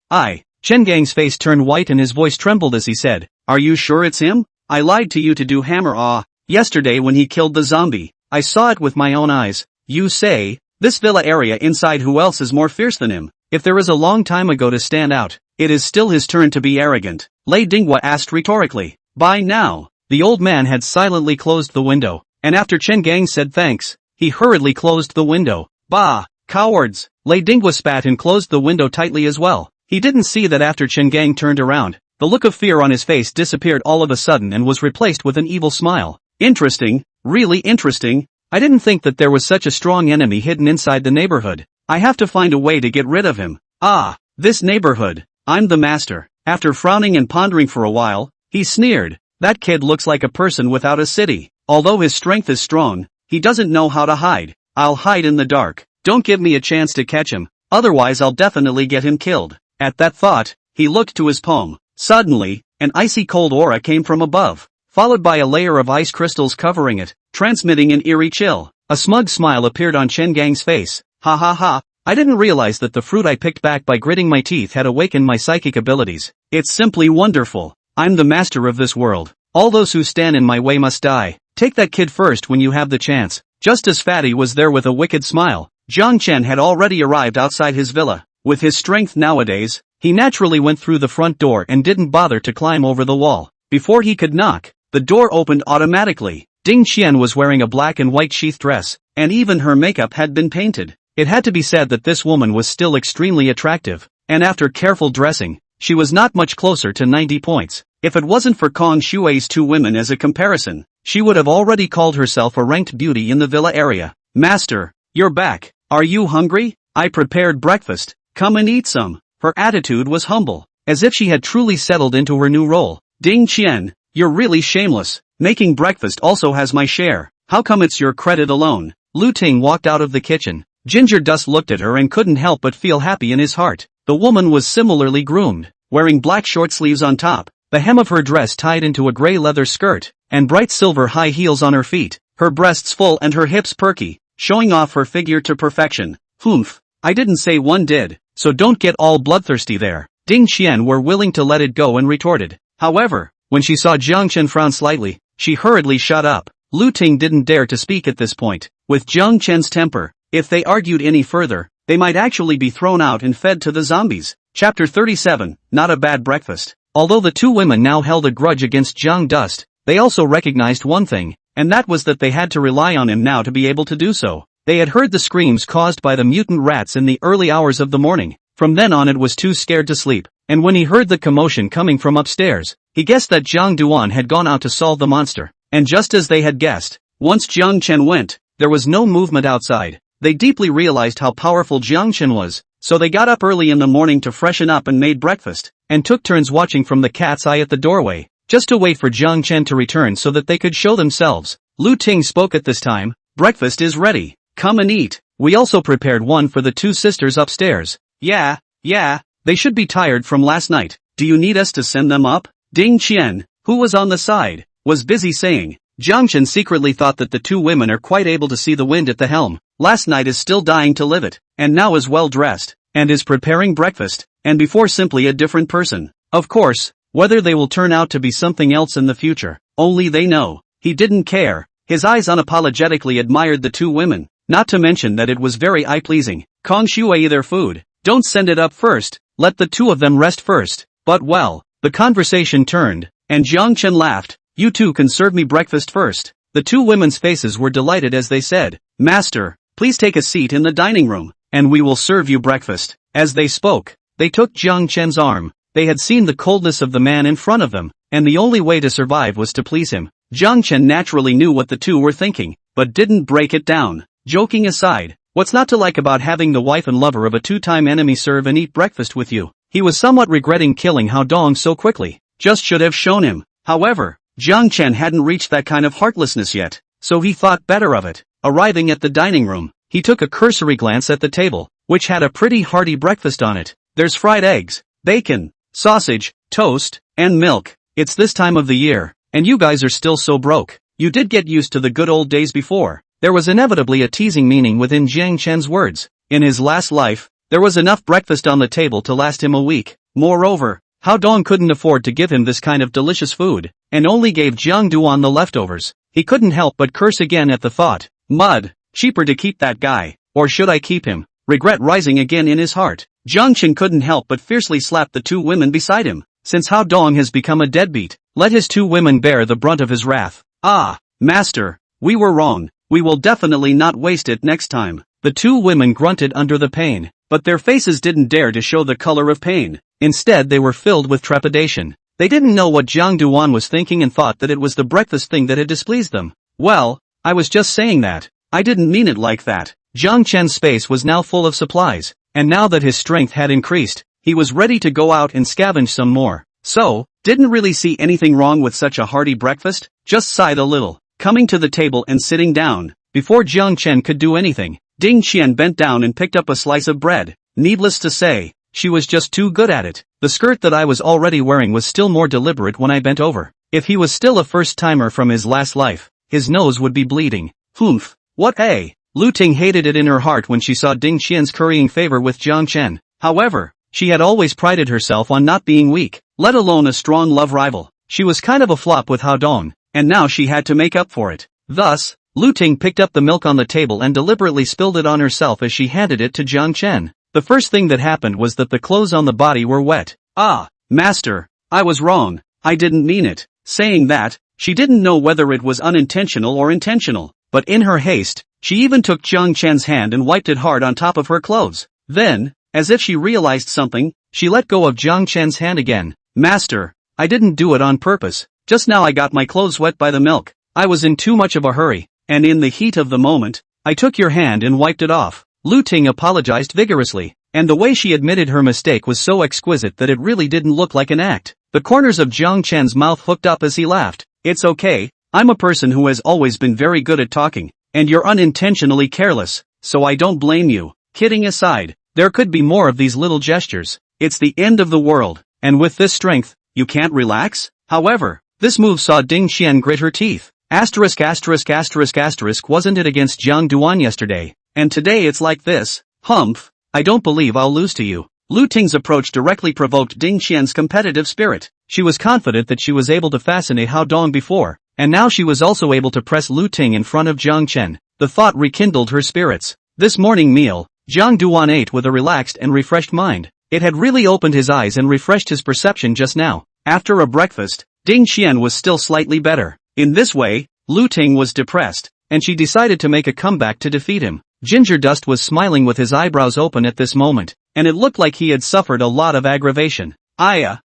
Chen Gang's face turned white and his voice trembled as he said, "Are you sure it's him? I lied to you to do hammer yesterday when he killed the zombie. I saw it with my own eyes." You say? This villa area inside, who else is more fierce than him? If there is a long time ago to stand out, it is still his turn to be arrogant. Lei Dinghua asked rhetorically. By now, the old man had silently closed the window, and after Chen Gang said thanks, he hurriedly closed the window. Bah, cowards! Lei Dinghua spat and closed the window tightly as well. He didn't see that after Chen Gang turned around, the look of fear on his face disappeared all of a sudden and was replaced with an evil smile. Interesting, really interesting. I didn't think that there was such a strong enemy hidden inside the neighborhood. I have to find a way to get rid of him. This neighborhood. I'm the master. After frowning and pondering for a while, he sneered. That kid looks like a person without a city. Although his strength is strong, he doesn't know how to hide. I'll hide in the dark. Don't give me a chance to catch him, otherwise I'll definitely get him killed. At that thought, he looked to his palm. Suddenly, an icy cold aura came from above, followed by a layer of ice crystals covering it, transmitting an eerie chill. A smug smile appeared on Chen Gang's face. Ha ha ha, I didn't realize that the fruit I picked back by gritting my teeth had awakened my psychic abilities. It's simply wonderful. I'm the master of this world. All those who stand in my way must die. Take that kid first when you have the chance. Just as Fatty was there with a wicked smile, Jiang Chen had already arrived outside his villa. With his strength nowadays, he naturally went through the front door and didn't bother to climb over the wall. Before he could knock, the door opened automatically. Ding Qian was wearing a black and white sheath dress, and even her makeup had been painted. It had to be said that this woman was still extremely attractive, and after careful dressing, she was not much closer to 90 points. If it wasn't for Kong Shui's two women as a comparison, she would have already called herself a ranked beauty in the villa area. Master, you're back. Are you hungry? I prepared breakfast. Come and eat some. Her attitude was humble, as if she had truly settled into her new role. Ding Qian, you're really shameless. Making breakfast also has my share. How come it's your credit alone? Lu Ting walked out of the kitchen. Ginger Dust looked at her and couldn't help but feel happy in his heart. The woman was similarly groomed, wearing black short sleeves on top, the hem of her dress tied into a gray leather skirt, and bright silver high heels on her feet, her breasts full and her hips perky, showing off her figure to perfection. Humph, I didn't say one did, so don't get all bloodthirsty there. Ding Qian were willing to let it go and retorted. However, when she saw Jiang Chen frown slightly, she hurriedly shut up. Lu Ting didn't dare to speak at this point. With Jiang Chen's temper, if they argued any further, they might actually be thrown out and fed to the zombies. Chapter 37, Not a Bad Breakfast. Although the two women now held a grudge against Jiang Dust, they also recognized one thing, and that was that they had to rely on him now to be able to do so. They had heard the screams caused by the mutant rats in the early hours of the morning. From then on it was too scared to sleep, and when he heard the commotion coming from upstairs, he guessed that Jiang Duan had gone out to solve the monster. And just as they had guessed, once Jiang Chen went, there was no movement outside. They deeply realized how powerful Jiang Chen was, so they got up early in the morning to freshen up and made breakfast, and took turns watching from the cat's eye at the doorway, just to wait for Jiang Chen to return so that they could show themselves. Lu Ting spoke at this time. Breakfast is ready. Come and eat. We also prepared one for the two sisters upstairs. Yeah, they should be tired from last night. Do you need us to send them up? Ding Qian, who was on the side, was busy saying. Jiang Chen secretly thought that the two women are quite able to see the wind at the helm. Last night is still dying to live it, and now is well dressed, and is preparing breakfast, and before simply a different person. Of course, whether they will turn out to be something else in the future, only they know. He didn't care. His eyes unapologetically admired the two women, not to mention that it was very eye-pleasing. Kong Shui their food. Don't send it up first, let the two of them rest first. But well, the conversation turned, and Jiang Chen laughed. You two can serve me breakfast first. The two women's faces were delighted as they said, Master, please take a seat in the dining room, and we will serve you breakfast. As they spoke, they took Jiang Chen's arm. They had seen the coldness of the man in front of them, and the only way to survive was to please him. Jiang Chen naturally knew what the two were thinking, but didn't break it down. Joking aside, what's not to like about having the wife and lover of a two-time enemy serve and eat breakfast with you? He was somewhat regretting killing Hao Dong so quickly. Just should have shown him. However, Jiang Chen hadn't reached that kind of heartlessness yet, so he thought better of it. Arriving at the dining room, he took a cursory glance at the table, which had a pretty hearty breakfast on it. There's fried eggs, bacon, sausage, toast, and milk. It's this time of the year, and you guys are still so broke. You did get used to the good old days before. There was inevitably a teasing meaning within Jiang Chen's words. In his last life, there was enough breakfast on the table to last him a week. Moreover, Hao Dong couldn't afford to give him this kind of delicious food, and only gave Jiang Duan the leftovers. He couldn't help but curse again at the thought. Mud, cheaper to keep that guy, or should I keep him? Regret rising again in his heart. Jiang Chen couldn't help but fiercely slap the two women beside him. Since Hao Dong has become a deadbeat, let his two women bear the brunt of his wrath. Ah, master, we were wrong. We will definitely not waste it next time. The two women grunted under the pain, but their faces didn't dare to show the color of pain. Instead they were filled with trepidation. They didn't know what Jiang Duan was thinking and thought that it was the breakfast thing that had displeased them. Well, I was just saying that. I didn't mean it like that. Jiang Chen's space was now full of supplies, and now that his strength had increased, he was ready to go out and scavenge some more. So, didn't really see anything wrong with such a hearty breakfast, just sighed a little, coming to the table and sitting down. Before Jiang Chen could do anything, Ding Qian bent down and picked up a slice of bread. Needless to say, she was just too good at it. The skirt that I was already wearing was still more deliberate when I bent over. If he was still a first-timer from his last life, his nose would be bleeding. Humph, what a... Lu Ting hated it in her heart when she saw Ding Qian's currying favor with Jiang Chen. However, she had always prided herself on not being weak, let alone a strong love rival. She was kind of a flop with Hao Dong, and now she had to make up for it. Thus, Lu Ting picked up the milk on the table and deliberately spilled it on herself as she handed it to Jiang Chen. The first thing that happened was that the clothes on the body were wet. Ah, master, I was wrong, I didn't mean it. Saying that, she didn't know whether it was unintentional or intentional, but in her haste, She even took Jiang Chen's hand and wiped it hard on top of her clothes. Then, as if she realized something, she let go of Jiang Chen's hand again. Master, I didn't do it on purpose. Just now I got my clothes wet by the milk. I was in too much of a hurry, and in the heat of the moment, I took your hand and wiped it off. Lu Ting apologized vigorously, and the way she admitted her mistake was so exquisite that it really didn't look like an act. The corners of Jiang Chen's mouth hooked up as he laughed. It's okay, I'm a person who has always been very good at talking, and you're unintentionally careless, so I don't blame you. Kidding aside, there could be more of these little gestures. It's the end of the world, and with this strength, you can't relax? However, this move saw Ding Xian grit her teeth. Wasn't it against Jiang Duan yesterday? And today it's like this? Humph, I don't believe I'll lose to you. Lu Ting's approach directly provoked Ding Xian's competitive spirit. She was confident that she was able to fascinate Hao Dong before, and now she was also able to press Lu Ting in front of Jiang Chen. The thought rekindled her spirits. This morning meal, Jiang Duan ate with a relaxed and refreshed mind. It had really opened his eyes and refreshed his perception just now. After a breakfast, Ding Xian was still slightly better. In this way, Lu Ting was depressed, and she decided to make a comeback to defeat him. Ginger Dust was smiling with his eyebrows open at this moment, and it looked like he had suffered a lot of aggravation.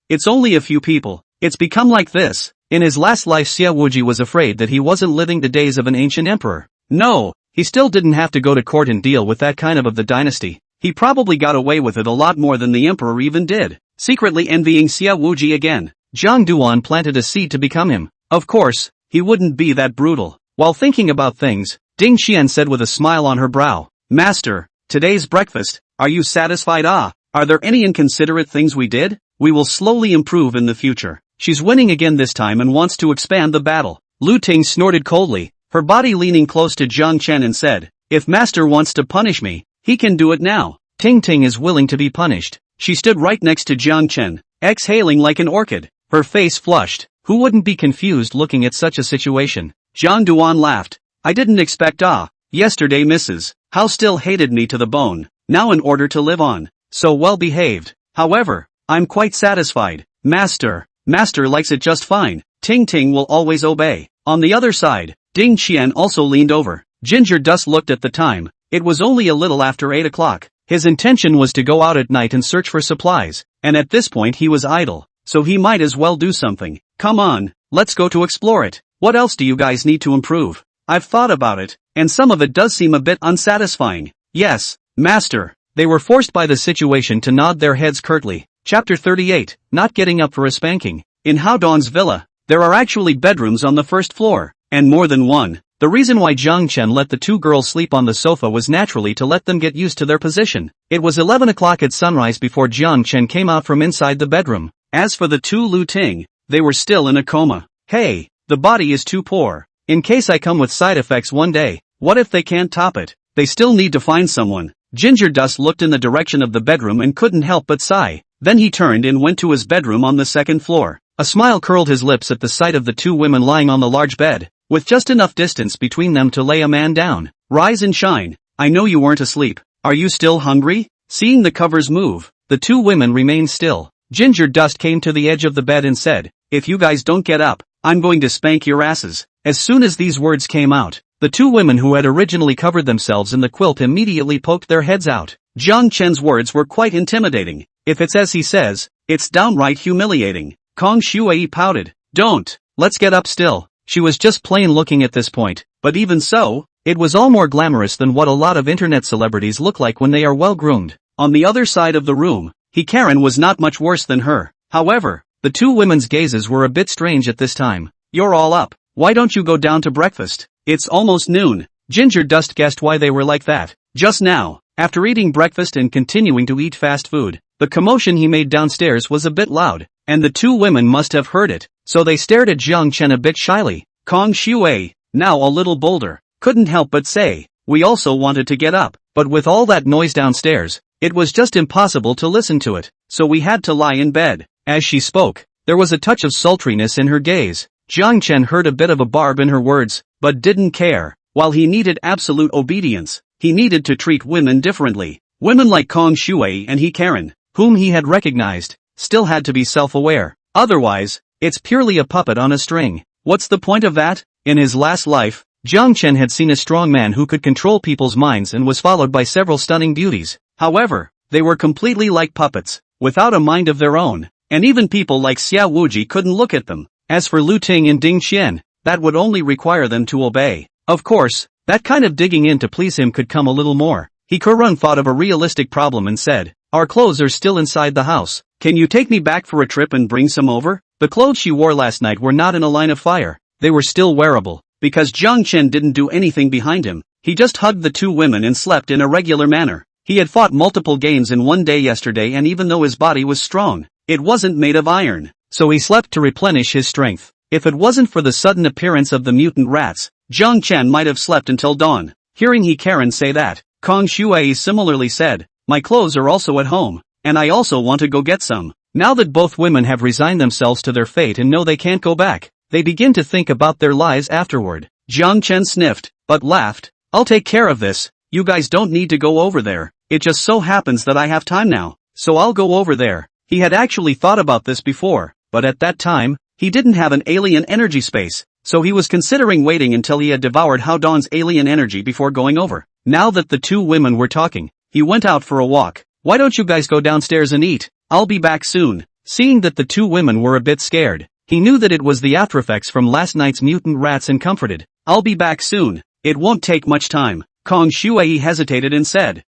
It's only a few people. It's become like this. In his last life Xia Wuji was afraid that he wasn't living the days of an ancient emperor. No, he still didn't have to go to court and deal with that kind of the dynasty. He probably got away with it a lot more than the emperor even did. Secretly envying Xia Wuji again, Jiang Duan planted a seed to become him. Of course, he wouldn't be that brutal. While thinking about things, Ding Xian said with a smile on her brow, Master, today's breakfast, are you satisfied? Are there any inconsiderate things we did? We will slowly improve in the future. She's winning again this time and wants to expand the battle. Lu Ting snorted coldly, her body leaning close to Jiang Chen and said, if Master wants to punish me, he can do it now. Ting Ting is willing to be punished. She stood right next to Jiang Chen, exhaling like an orchid. Her face flushed. Who wouldn't be confused looking at such a situation? Jiang Duan laughed. I didn't expect yesterday Mrs. Hao still hated me to the bone. Now in order to live on, so well behaved. However, I'm quite satisfied. Master likes it just fine. Ting Ting will always obey. On the other side, Ding Xian also leaned over. Ginger Dust looked at the time. It was only a little after 8 o'clock. His intention was to go out at night and search for supplies, and at this point he was idle, so he might as well do something. Come on, let's go to explore it. What else do you guys need to improve? I've thought about it, and some of it does seem a bit unsatisfying. Yes, Master. They were forced by the situation to nod their heads curtly. Chapter 38, Not Getting Up for a Spanking. In Hao Dong's villa, there are actually bedrooms on the first floor, and more than one. The reason why Jiang Chen let the two girls sleep on the sofa was naturally to let them get used to their position. It was 11 o'clock at sunrise before Jiang Chen came out from inside the bedroom. As for the two Lu Ting, they were still in a coma. Hey, the body is too poor. In case I come with side effects one day, what if they can't top it? They still need to find someone. Ginger Dust looked in the direction of the bedroom and couldn't help but sigh. Then he turned and went to his bedroom on the second floor. A smile curled his lips at the sight of the two women lying on the large bed, with just enough distance between them to lay a man down. Rise and shine. I know you weren't asleep. Are you still hungry? Seeing the covers move, the two women remained still. Ginger Dust came to the edge of the bed and said, if you guys don't get up, I'm going to spank your asses. As soon as these words came out, the two women who had originally covered themselves in the quilt immediately poked their heads out. Jiang Chen's words were quite intimidating. If it's as he says, it's downright humiliating. Kong Shuai pouted. Don't. Let's get up still. She was just plain looking at this point, but even so, it was all more glamorous than what a lot of internet celebrities look like when they are well groomed. On the other side of the room, Karen was not much worse than her. However, the two women's gazes were a bit strange at this time. You're all up. Why don't you go down to breakfast? It's almost noon. Ginger Dust guessed why they were like that. Just now, after eating breakfast and continuing to eat fast food, the commotion he made downstairs was a bit loud, and the two women must have heard it, so they stared at Jiang Chen a bit shyly. Kong Shuai, now a little bolder, couldn't help but say, we also wanted to get up, but with all that noise downstairs, it was just impossible to listen to it, so we had to lie in bed. As she spoke, there was a touch of sultriness in her gaze. Jiang Chen heard a bit of a barb in her words, but didn't care. While he needed absolute obedience, he needed to treat women differently. Women like Kong Shuai and Karen, whom he had recognized, still had to be self-aware. Otherwise, it's purely a puppet on a string. What's the point of that? In his last life, Jiang Chen had seen a strong man who could control people's minds and was followed by several stunning beauties. However, they were completely like puppets, without a mind of their own, and even people like Xia Wuji couldn't look at them. As for Lu Ting and Ding Xian, that would only require them to obey. Of course, that kind of digging in to please him could come a little more. He Kurun thought of a realistic problem and said, "Our clothes are still inside the house. Can you take me back for a trip and bring some over?" The clothes she wore last night were not in a line of fire. They were still wearable, because Jiang Chen didn't do anything behind him. He just hugged the two women and slept in a regular manner. He had fought multiple games in one day yesterday, and even though his body was strong, it wasn't made of iron. So he slept to replenish his strength. If it wasn't for the sudden appearance of the mutant rats, Jiang Chen might have slept until dawn. Hearing He Karen say that, Kong Shuai similarly said, "My clothes are also at home, and I also want to go get some." Now that both women have resigned themselves to their fate and know they can't go back, they begin to think about their lives afterward. Jiang Chen sniffed, but laughed. "I'll take care of this, you guys don't need to go over there. It just so happens that I have time now, so I'll go over there." He had actually thought about this before, but at that time, he didn't have an alien energy space, so he was considering waiting until he had devoured Hao Dong's alien energy before going over. Now that the two women were talking, he went out for a walk. "Why don't you guys go downstairs and eat? I'll be back soon." Seeing that the two women were a bit scared, he knew that it was the aftereffects from last night's mutant rats and comforted. "I'll be back soon. It won't take much time." Kong Shuai hesitated and said,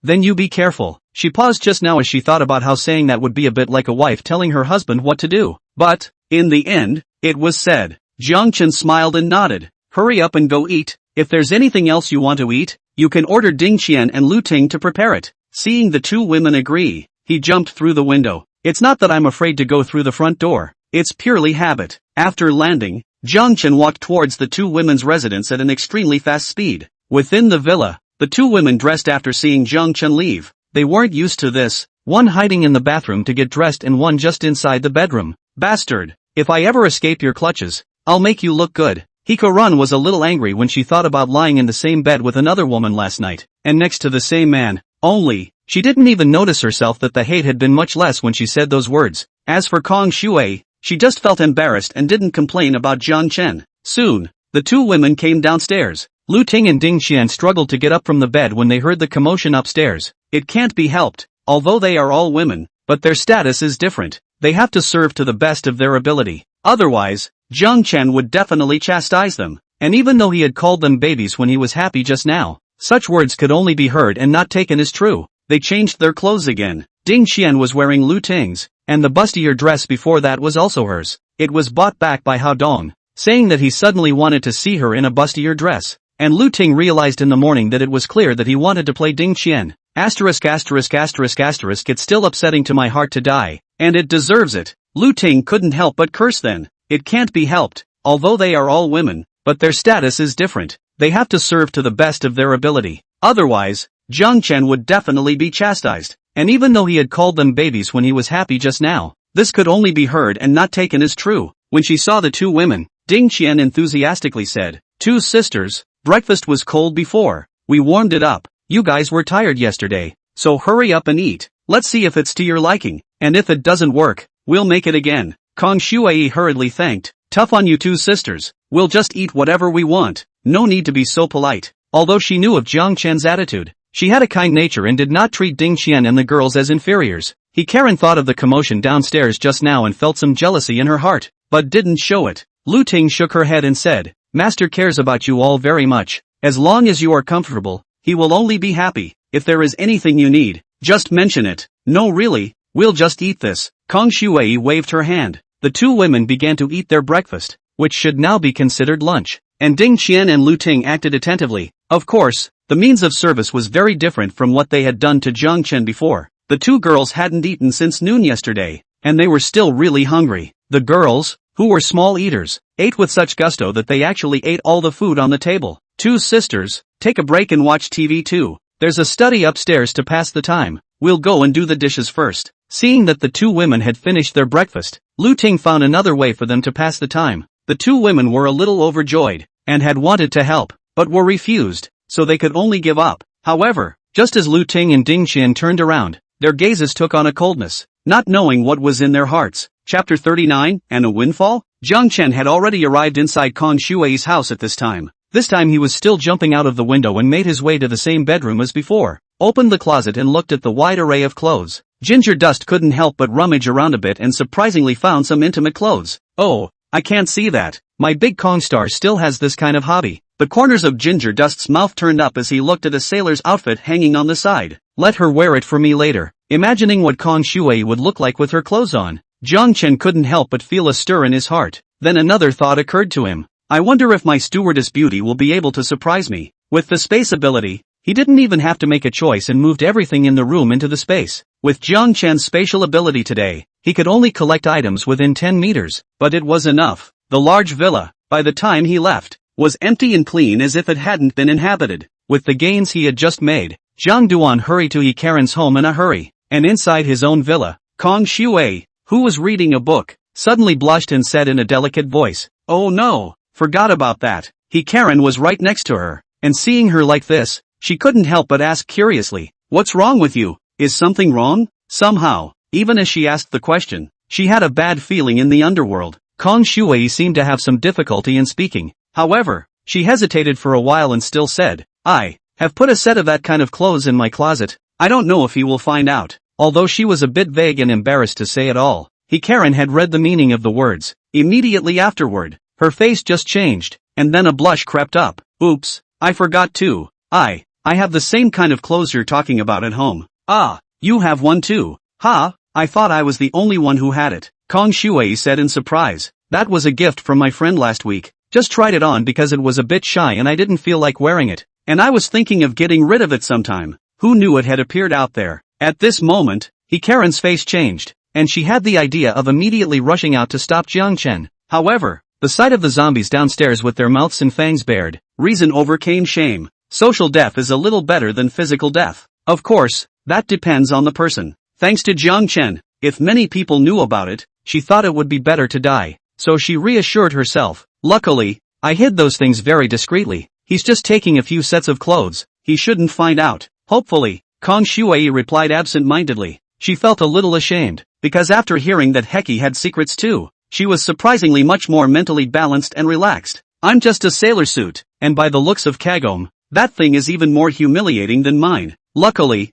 Then you be careful." She paused just now as she thought about how saying that would be a bit like a wife telling her husband what to do. But, in the end, it was said. Jiang Chen smiled and nodded. "Hurry up and go eat. If there's anything else you want to eat, you can order Ding Qian and Lu Ting to prepare it." Seeing the two women agree, he jumped through the window. "It's not that I'm afraid to go through the front door. It's purely habit." After landing, Jiang Chen walked towards the two women's residence at an extremely fast speed. Within the villa, the two women dressed after seeing Jiang Chen leave. They weren't used to this, one hiding in the bathroom to get dressed and one just inside the bedroom. "Bastard, if I ever escape your clutches, I'll make you look good." Hiko Run was a little angry when she thought about lying in the same bed with another woman last night, and next to the same man. Only, she didn't even notice herself that the hate had been much less when she said those words. As for Kong Shuai, she just felt embarrassed and didn't complain about Jiang Chen. Soon, the two women came downstairs. Lu Ting and Ding Xian struggled to get up from the bed when they heard the commotion upstairs. It can't be helped, although they are all women, but their status is different. They have to serve to the best of their ability. Otherwise, Jiang Chen would definitely chastise them. And even though he had called them babies when he was happy just now, such words could only be heard and not taken as true. They changed their clothes again. Ding Xian was wearing Lu Ting's, and the bustier dress before that was also hers. It was bought back by Hao Dong, saying that he suddenly wanted to see her in a bustier dress. And Lu Ting realized in the morning that it was clear that he wanted to play Ding Xian. Asterisk asterisk asterisk asterisk it's still upsetting to my heart to die, and it deserves it. Lu Ting couldn't help but curse then. It can't be helped, although they are all women, but their status is different. They have to serve to the best of their ability. Otherwise, Jiang Chen would definitely be chastised. And even though he had called them babies when he was happy just now, this could only be heard and not taken as true. When she saw the two women, Ding Qian enthusiastically said, "Two sisters, breakfast was cold before. We warmed it up. You guys were tired yesterday, so hurry up and eat. Let's see if it's to your liking, and if it doesn't work, we'll make it again." Kong Shuai hurriedly thanked. "Tough on you two sisters. We'll just eat whatever we want. No need to be so polite." Although she knew of Jiang Chen's attitude, she had a kind nature and did not treat Ding Qian and the girls as inferiors. Karen thought of the commotion downstairs just now and felt some jealousy in her heart, but didn't show it. Lu Ting shook her head and said, "Master cares about you all very much. As long as you are comfortable, he will only be happy. If there is anything you need, just mention it." "No really, we'll just eat this." Kong Shuai waved her hand. The two women began to eat their breakfast, which should now be considered lunch, and Ding Qian and Lu Ting acted attentively. Of course, the means of service was very different from what they had done to Jiang Chen before. The two girls hadn't eaten since noon yesterday, and they were still really hungry. The girls, who were small eaters, ate with such gusto that they actually ate all the food on the table. "Two sisters, take a break and watch TV too. There's a study upstairs to pass the time. We'll go and do the dishes first." Seeing that the two women had finished their breakfast, Lu Ting found another way for them to pass the time. The two women were a little overjoyed, and had wanted to help, but were refused, so they could only give up. However, just as Lu Ting and Ding Qian turned around, their gazes took on a coldness, not knowing what was in their hearts. Chapter 39, and a windfall? Jiang Chen had already arrived inside Kong Shuai's house at this time. This time he was still jumping out of the window and made his way to the same bedroom as before, opened the closet and looked at the wide array of clothes. Ginger Dust couldn't help but rummage around a bit and surprisingly found some intimate clothes. Oh, I can't see that. My big Kong star still has this kind of hobby. The corners of Ginger Dust's mouth turned up as he looked at a sailor's outfit hanging on the side. Let her wear it for me later. Imagining what Kong Shui would look like with her clothes on, Jiang Chen couldn't help but feel a stir in his heart. Then another thought occurred to him. I wonder if my stewardess beauty will be able to surprise me. With the space ability, he didn't even have to make a choice and moved everything in the room into the space. With Jiang Chen's spatial ability today, he could only collect items within 10 meters, but it was enough. The large villa, by the time he left, was empty and clean as if it hadn't been inhabited. With the gains he had just made, Zhang Duan hurried to Yi Karen's home in a hurry, and inside his own villa, Kong Shui, who was reading a book, suddenly blushed and said in a delicate voice, "Oh no, forgot about that." Yi Karen was right next to her, and seeing her like this, she couldn't help but ask curiously, "What's wrong with you? Is something wrong?" Somehow, even as she asked the question, she had a bad feeling in the underworld. Kong Shui seemed to have some difficulty in speaking. However, she hesitated for a while and still said, "I have put a set of that kind of clothes in my closet. I don't know if he will find out." Although she was a bit vague and embarrassed to say it all, Yi Karen had read the meaning of the words. Immediately afterward, her face just changed, and then a blush crept up. "Oops, I forgot too. I have the same kind of clothes you're talking about at home." "Ah, you have one too. Ha, I thought I was the only one who had it," Kong Shui said in surprise. "That was a gift from my friend last week. Just tried it on because it was a bit shy and I didn't feel like wearing it. And I was thinking of getting rid of it sometime." Who knew it had appeared out there? At this moment, Yi Karen's face changed, and she had the idea of immediately rushing out to stop Jiang Chen. However, the sight of the zombies downstairs with their mouths and fangs bared, reason overcame shame. Social death is a little better than physical death. Of course, that depends on the person. Thanks to Jiang Chen, if many people knew about it, she thought it would be better to die. So she reassured herself, "Luckily, I hid those things very discreetly. He's just taking a few sets of clothes. He shouldn't find out. Hopefully," Kong Shui replied absent-mindedly. She felt a little ashamed, because after hearing that Heki had secrets too, she was surprisingly much more mentally balanced and relaxed. "I'm just a sailor suit, and by the looks of Kagome, that thing is even more humiliating than mine. Luckily,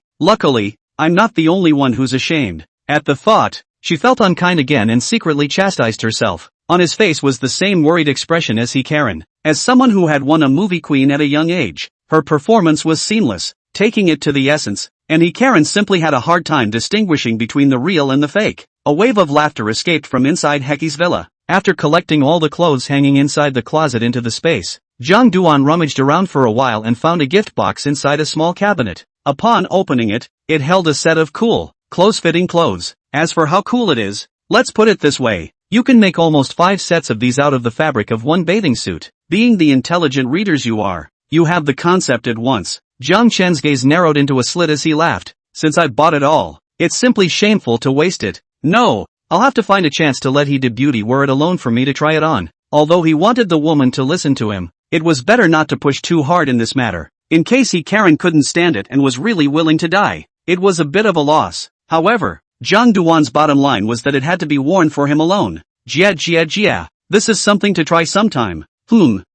I'm not the only one who's ashamed." At the thought, she felt unkind again and secretly chastised herself. On his face was the same worried expression as Yi Karen. As someone who had won a movie queen at a young age, her performance was seamless, taking it to the essence, and Yi Karen simply had a hard time distinguishing between the real and the fake. A wave of laughter escaped from inside Heki's villa. After collecting all the clothes hanging inside the closet into the space, Zhang Duan rummaged around for a while and found a gift box inside a small cabinet. Upon opening it, it held a set of cool, close-fitting clothes. As for how cool it is, let's put it this way. You can make almost 5 sets of these out of the fabric of one bathing suit. Being the intelligent readers you are, you have the concept at once. Jiang Chen's gaze narrowed into a slit as he laughed. "Since I bought it all, it's simply shameful to waste it. No, I'll have to find a chance to let he de beauty wear it alone for me to try it on." Although he wanted the woman to listen to him, it was better not to push too hard in this matter. In case Yi Karen couldn't stand it and was really willing to die, it was a bit of a loss. However, Zhang Duan's bottom line was that it had to be worn for him alone. Jia. This is something to try sometime.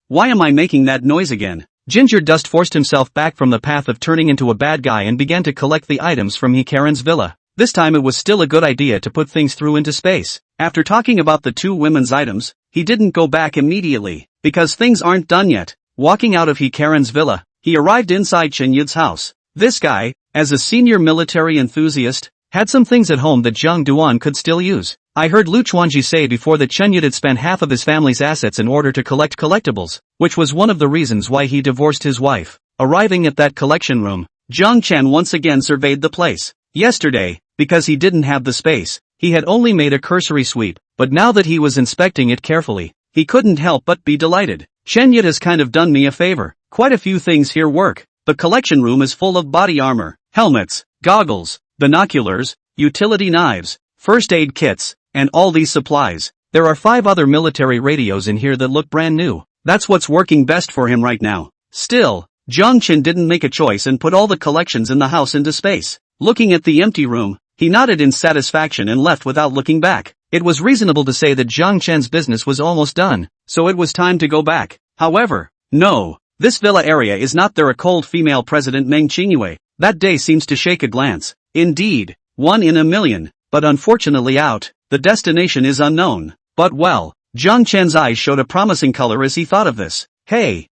Why am I making that noise again? Ginger Dust forced himself back from the path of turning into a bad guy and began to collect the items from Yi Karen's villa. This time it was still a good idea to put things through into space. After talking about the 2 women's items, he didn't go back immediately, because things aren't done yet. Walking out of Yi Karen's villa, he arrived inside Chen Yid's house. This guy, as a senior military enthusiast, had some things at home that Zhang Duan could still use. I heard Lu Chuanji say before that Chen Yid had spent half of his family's assets in order to collect collectibles, which was one of the reasons why he divorced his wife. Arriving at that collection room, Jiang Chen once again surveyed the place. Yesterday, because he didn't have the space, he had only made a cursory sweep, but now that he was inspecting it carefully, he couldn't help but be delighted. Chen Yid has kind of done me a favor. Quite a few things here work. The collection room is full of body armor, helmets, goggles, binoculars, utility knives, first aid kits, and all these supplies. There are 5 other military radios in here that look brand new. That's what's working best for him right now. Still, Jiang Chen didn't make a choice and put all the collections in the house into space. Looking at the empty room, he nodded in satisfaction and left without looking back. It was reasonable to say that Jiang Chen's business was almost done, so it was time to go back. However, No, this villa area is not there. A cold female president Meng Qingyue, that day seems to shake a glance. Indeed, 1 in a million, but unfortunately out, the destination is unknown. But well, Jiang Chen's eyes showed a promising color as he thought of this. Hey,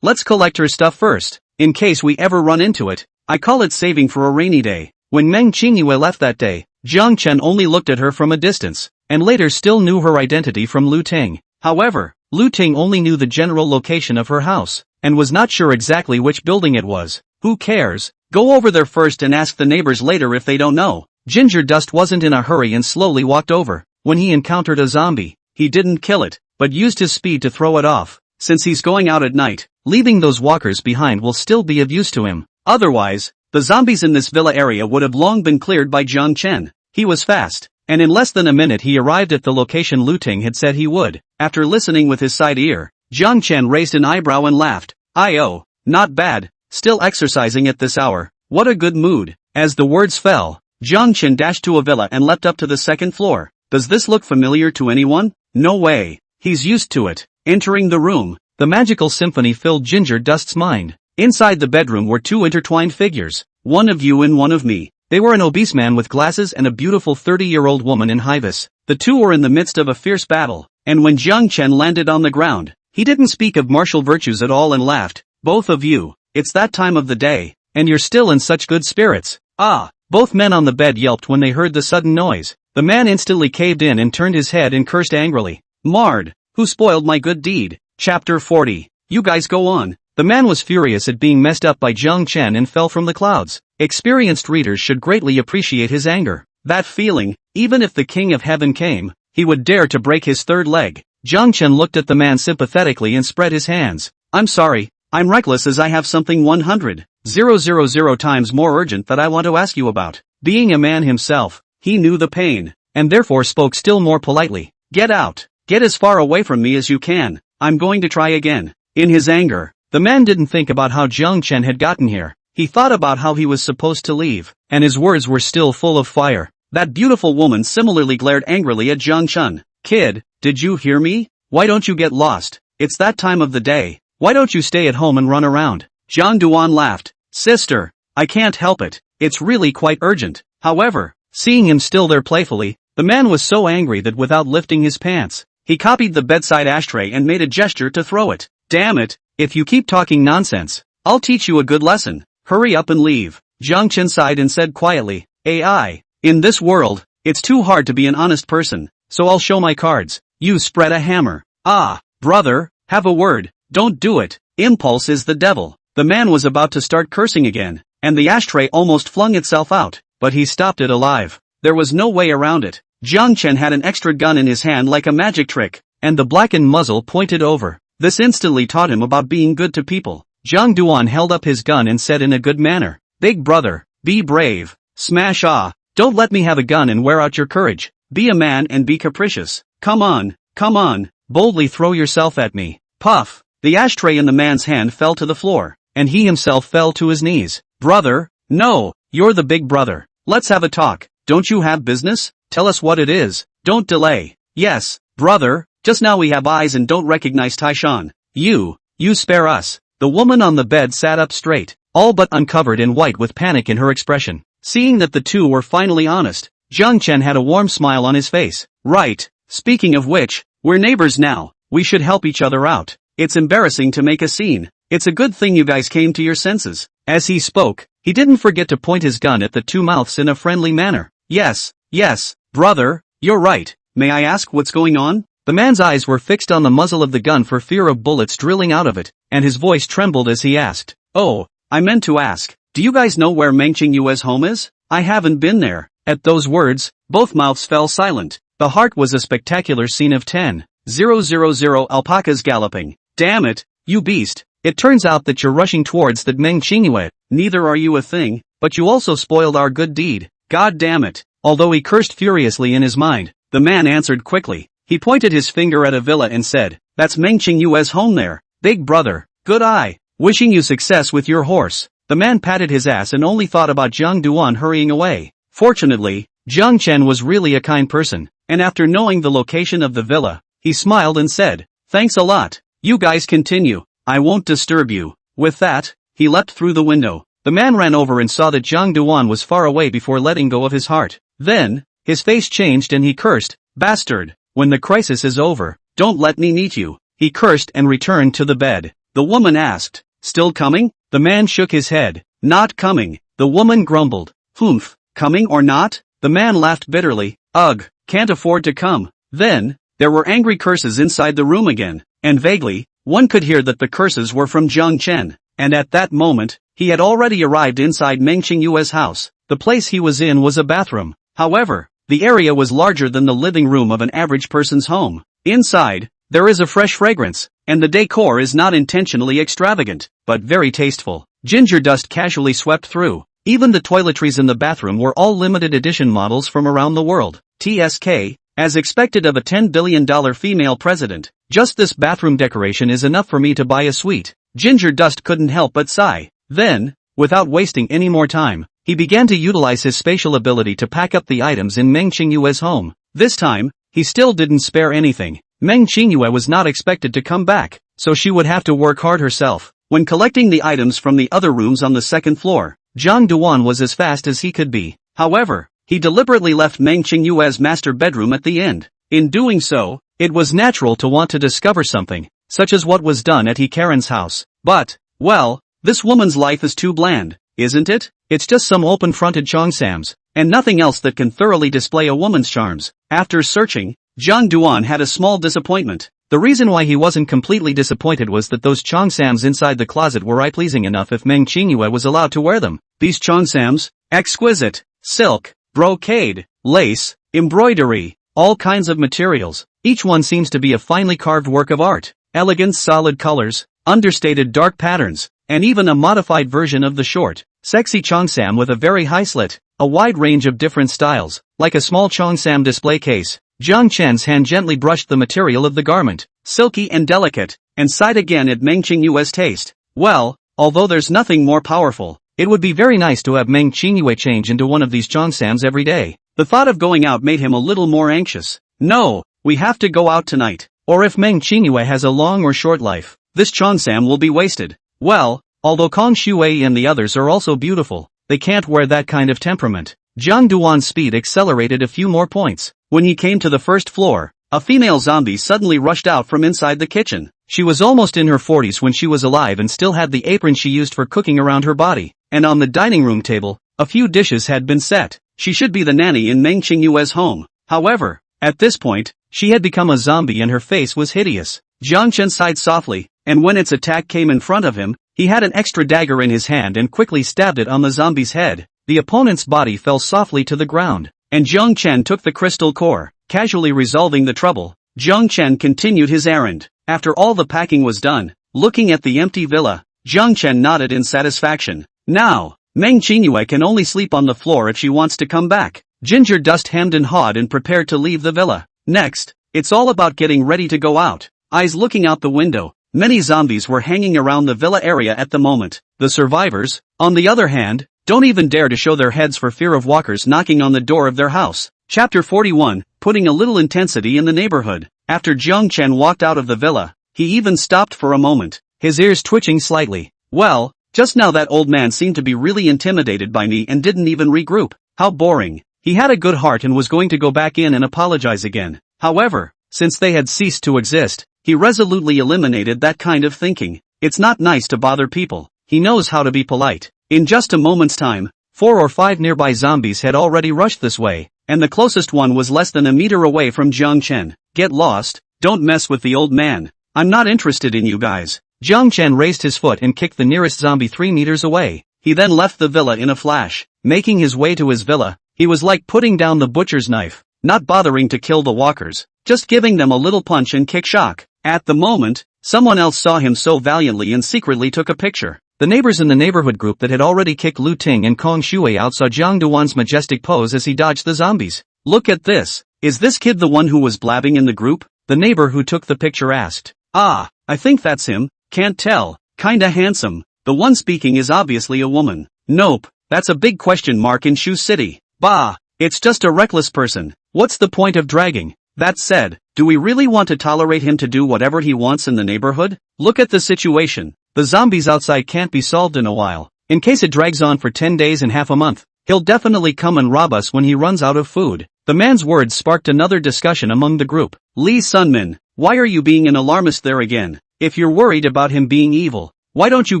let's collect her stuff first, in case we ever run into it. I call it saving for a rainy day. When Meng Qingyue left that day, Jiang Chen only looked at her from a distance, and later still knew her identity from Lu Ting. However, Lu Ting only knew the general location of her house, and was not sure exactly which building it was. Who cares? Go over there first and ask the neighbors later if they don't know. Ginger Dust wasn't in a hurry and slowly walked over. When he encountered a zombie, he didn't kill it, but used his speed to throw it off. Since he's going out at night, leaving those walkers behind will still be of use to him. Otherwise, the zombies in this villa area would have long been cleared by Jiang Chen. He was fast, and in less than a minute he arrived at the location Lu Ting had said he would. After listening with his side ear, Jiang Chen raised an eyebrow and laughed. "Oh, not bad, still exercising at this hour, what a good mood." As the words fell, Jiang Chen dashed to a villa and leapt up to the second floor. Does this look familiar to anyone? No way, he's used to it. Entering the room, the magical symphony filled Ginger Dust's mind. Inside the bedroom were two intertwined figures, one of you and one of me. They were an obese man with glasses and a beautiful 30-year-old woman in high vis. The two were in the midst of a fierce battle, and when Jiang Chen landed on the ground, he didn't speak of martial virtues at all and laughed. "Both of you, it's that time of the day, and you're still in such good spirits." "Ah!" Both men on the bed yelped when they heard the sudden noise. The man instantly caved in and turned his head and cursed angrily. "Marred, who spoiled my good deed?" Chapter 40. You guys go on. The man was furious at being messed up by Jiang Chen and fell from the clouds. Experienced readers should greatly appreciate his anger. That feeling, even if the King of Heaven came, he would dare to break his third leg. Jiang Chen looked at the man sympathetically and spread his hands. "I'm sorry, I'm reckless as I have something 100,000 times more urgent that I want to ask you about." Being a man himself, he knew the pain, and therefore spoke still more politely. "Get out. Get as far away from me as you can. I'm going to try again." In his anger, the man didn't think about how Jiang Chen had gotten here. He thought about how he was supposed to leave, and his words were still full of fire. That beautiful woman similarly glared angrily at Jiang Chen. "Kid, did you hear me? Why don't you get lost? It's that time of the day. Why don't you stay at home and run around?" Jiang Duan laughed. "Sister, I can't help it. It's really quite urgent." However, seeing him still there playfully, the man was so angry that without lifting his pants, he copied the bedside ashtray and made a gesture to throw it. "Damn it, if you keep talking nonsense, I'll teach you a good lesson. Hurry up and leave." Jiang Chen sighed and said quietly, "AI, in this world, it's too hard to be an honest person, so I'll show my cards." "You spread a hammer." "Ah, brother, have a word." "Don't do it. Impulse is the devil." The man was about to start cursing again, and the ashtray almost flung itself out, but he stopped it alive. There was no way around it. Jiang Chen had an extra gun in his hand like a magic trick, and the blackened muzzle pointed over. This instantly taught him about being good to people. Jiang Duan held up his gun and said in a good manner, "Big brother, be brave. Smash ah. Don't let me have a gun and wear out your courage. Be a man and be capricious. Come on, boldly throw yourself at me." Puff. The ashtray in the man's hand fell to the floor, and he himself fell to his knees. "Brother, no, you're the big brother. Let's have a talk. Don't you have business? Tell us what it is. Don't delay." "Yes, brother, just now we have eyes and don't recognize Taishan. You spare us." The woman on the bed sat up straight, all but uncovered in white with panic in her expression. Seeing that the two were finally honest, Jiang Chen had a warm smile on his face. "Right, speaking of which, we're neighbors now. We should help each other out. It's embarrassing to make a scene. It's a good thing you guys came to your senses." As he spoke, he didn't forget to point his gun at the two mouths in a friendly manner. Yes, brother, you're right. May I ask what's going on?" The man's eyes were fixed on the muzzle of the gun for fear of bullets drilling out of it, and his voice trembled as he asked, "Oh, I meant to ask, do you guys know where Meng Qingyue's home is? I haven't been there." At those words, both mouths fell silent. The heart was a spectacular scene of 10,000 alpacas galloping. "Damn it, you beast. It turns out that you're rushing towards that Meng Qingyue. Neither are you a thing, but you also spoiled our good deed. God damn it." Although he cursed furiously in his mind, the man answered quickly. He pointed his finger at a villa and said, "That's Meng Qingyue's home there. Big brother, good eye. Wishing you success with your horse." The man patted his ass and only thought about Jiang Duan hurrying away. Fortunately, Jiang Chen was really a kind person, and after knowing the location of the villa, he smiled and said, "Thanks a lot. You guys continue. I won't disturb you. With that, he leapt through the window. The man ran over and saw that Zhang Duan was far away before letting go of his heart. Then, his face changed and he cursed, "Bastard, when the crisis is over, don't let me meet you." He cursed and returned to the bed. The woman asked, "Still coming?" The man shook his head. "Not coming." The woman grumbled, "Humph, coming or not?" The man laughed bitterly, "Ugh, can't afford to come." Then, there were angry curses inside the room again, and vaguely, one could hear that the curses were from Zhang Chen, and at that moment, he had already arrived inside Meng Qingyue's house. The place he was in was a bathroom. However, the area was larger than the living room of an average person's home. Inside, there is a fresh fragrance, and the decor is not intentionally extravagant, but very tasteful. Ginger dust casually swept through. Even the toiletries in the bathroom were all limited edition models from around the world. TSK, as expected of a $10 billion female president, just this bathroom decoration is enough for me to buy a suite. Ginger dust couldn't help but sigh. Then, without wasting any more time, he began to utilize his spatial ability to pack up the items in Meng Qingyue's home. This time, he still didn't spare anything. Meng Qingyue was not expected to come back, so she would have to work hard herself. When collecting the items from the other rooms on the second floor, Zhang Duan was as fast as he could be. However, he deliberately left Meng Qingyue's master bedroom at the end. In doing so, it was natural to want to discover something, such as what was done at He Karen's house. But, well, this woman's life is too bland, isn't it? It's just some open-fronted cheongsams, and nothing else that can thoroughly display a woman's charms. After searching, Zhang Duan had a small disappointment. The reason why he wasn't completely disappointed was that those cheongsams inside the closet were eye-pleasing enough if Meng Qingyue was allowed to wear them. These cheongsams, exquisite, silk, brocade, lace, embroidery, all kinds of materials. Each one seems to be a finely carved work of art. Elegant solid colors, understated dark patterns, and even a modified version of the short, sexy cheongsam with a very high slit, a wide range of different styles, like a small cheongsam display case. Zhang Chen's hand gently brushed the material of the garment, silky and delicate, and sighed again at Meng Qingyue's taste. Well, although there's nothing more powerful, it would be very nice to have Meng Qingyue change into one of these cheongsams every day. The thought of going out made him a little more anxious. No, we have to go out tonight, or if Meng Qingyue has a long or short life, this cheongsam will be wasted. Well, although Kong Shuai and the others are also beautiful, they can't wear that kind of temperament. Zhang Duan's speed accelerated a few more points. When he came to the first floor, a female zombie suddenly rushed out from inside the kitchen. She was almost in her 40s when she was alive and still had the apron she used for cooking around her body, and on the dining room table, a few dishes had been set. She should be the nanny in Meng Qingyue's home. However, at this point, she had become a zombie and her face was hideous. Zhang Chen sighed softly, and when its attack came in front of him, he had an extra dagger in his hand and quickly stabbed it on the zombie's head. The opponent's body fell softly to the ground, and Zhang Chen took the crystal core, casually resolving the trouble. Zhang Chen continued his errand. After all the packing was done, looking at the empty villa, Zhang Chen nodded in satisfaction. Now, Meng Qingyue can only sleep on the floor if she wants to come back. Ginger dust hemmed and hawed and prepared to leave the villa. Next, it's all about getting ready to go out. Eyes looking out the window, many zombies were hanging around the villa area at the moment. The survivors, on the other hand, don't even dare to show their heads for fear of walkers knocking on the door of their house. Chapter 41, putting a little intensity in the neighborhood. After Zhang Chen walked out of the villa, he even stopped for a moment, his ears twitching slightly. Well, just now that old man seemed to be really intimidated by me and didn't even regroup. How boring. He had a good heart and was going to go back in and apologize again. However, since they had ceased to exist, he resolutely eliminated that kind of thinking. It's not nice to bother people. He knows how to be polite. In just a moment's time, 4 or 5 nearby zombies had already rushed this way, and the closest one was less than a meter away from Zhang Chen. Get lost, don't mess with the old man. I'm not interested in you guys. Zhang Chen raised his foot and kicked the nearest zombie 3 meters away. He then left the villa in a flash. Making his way to his villa, he was like putting down the butcher's knife, not bothering to kill the walkers, just giving them a little punch and kick shock. At the moment, someone else saw him so valiantly and secretly took a picture. The neighbors in the neighborhood group that had already kicked Lu Ting and Kong Shuai out saw Zhang Duan's majestic pose as he dodged the zombies. Look at this. Is this kid the one who was blabbing in the group? The neighbor who took the picture asked. Ah, I think that's him. Can't tell. Kinda handsome. The one speaking is obviously a woman. Nope, that's a big question mark in Shu City. Bah, it's just a reckless person. What's the point of dragging? That said, Do we really want to tolerate him to do whatever he wants in the neighborhood? Look at the situation. The zombies outside can't be solved in a while. In case it drags on for 10 days and half a month, he'll definitely come and rob us when he runs out of food. The man's words sparked another discussion among the group. Lee Sunmin, why are you being an alarmist there again? If you're worried about him being evil, why don't you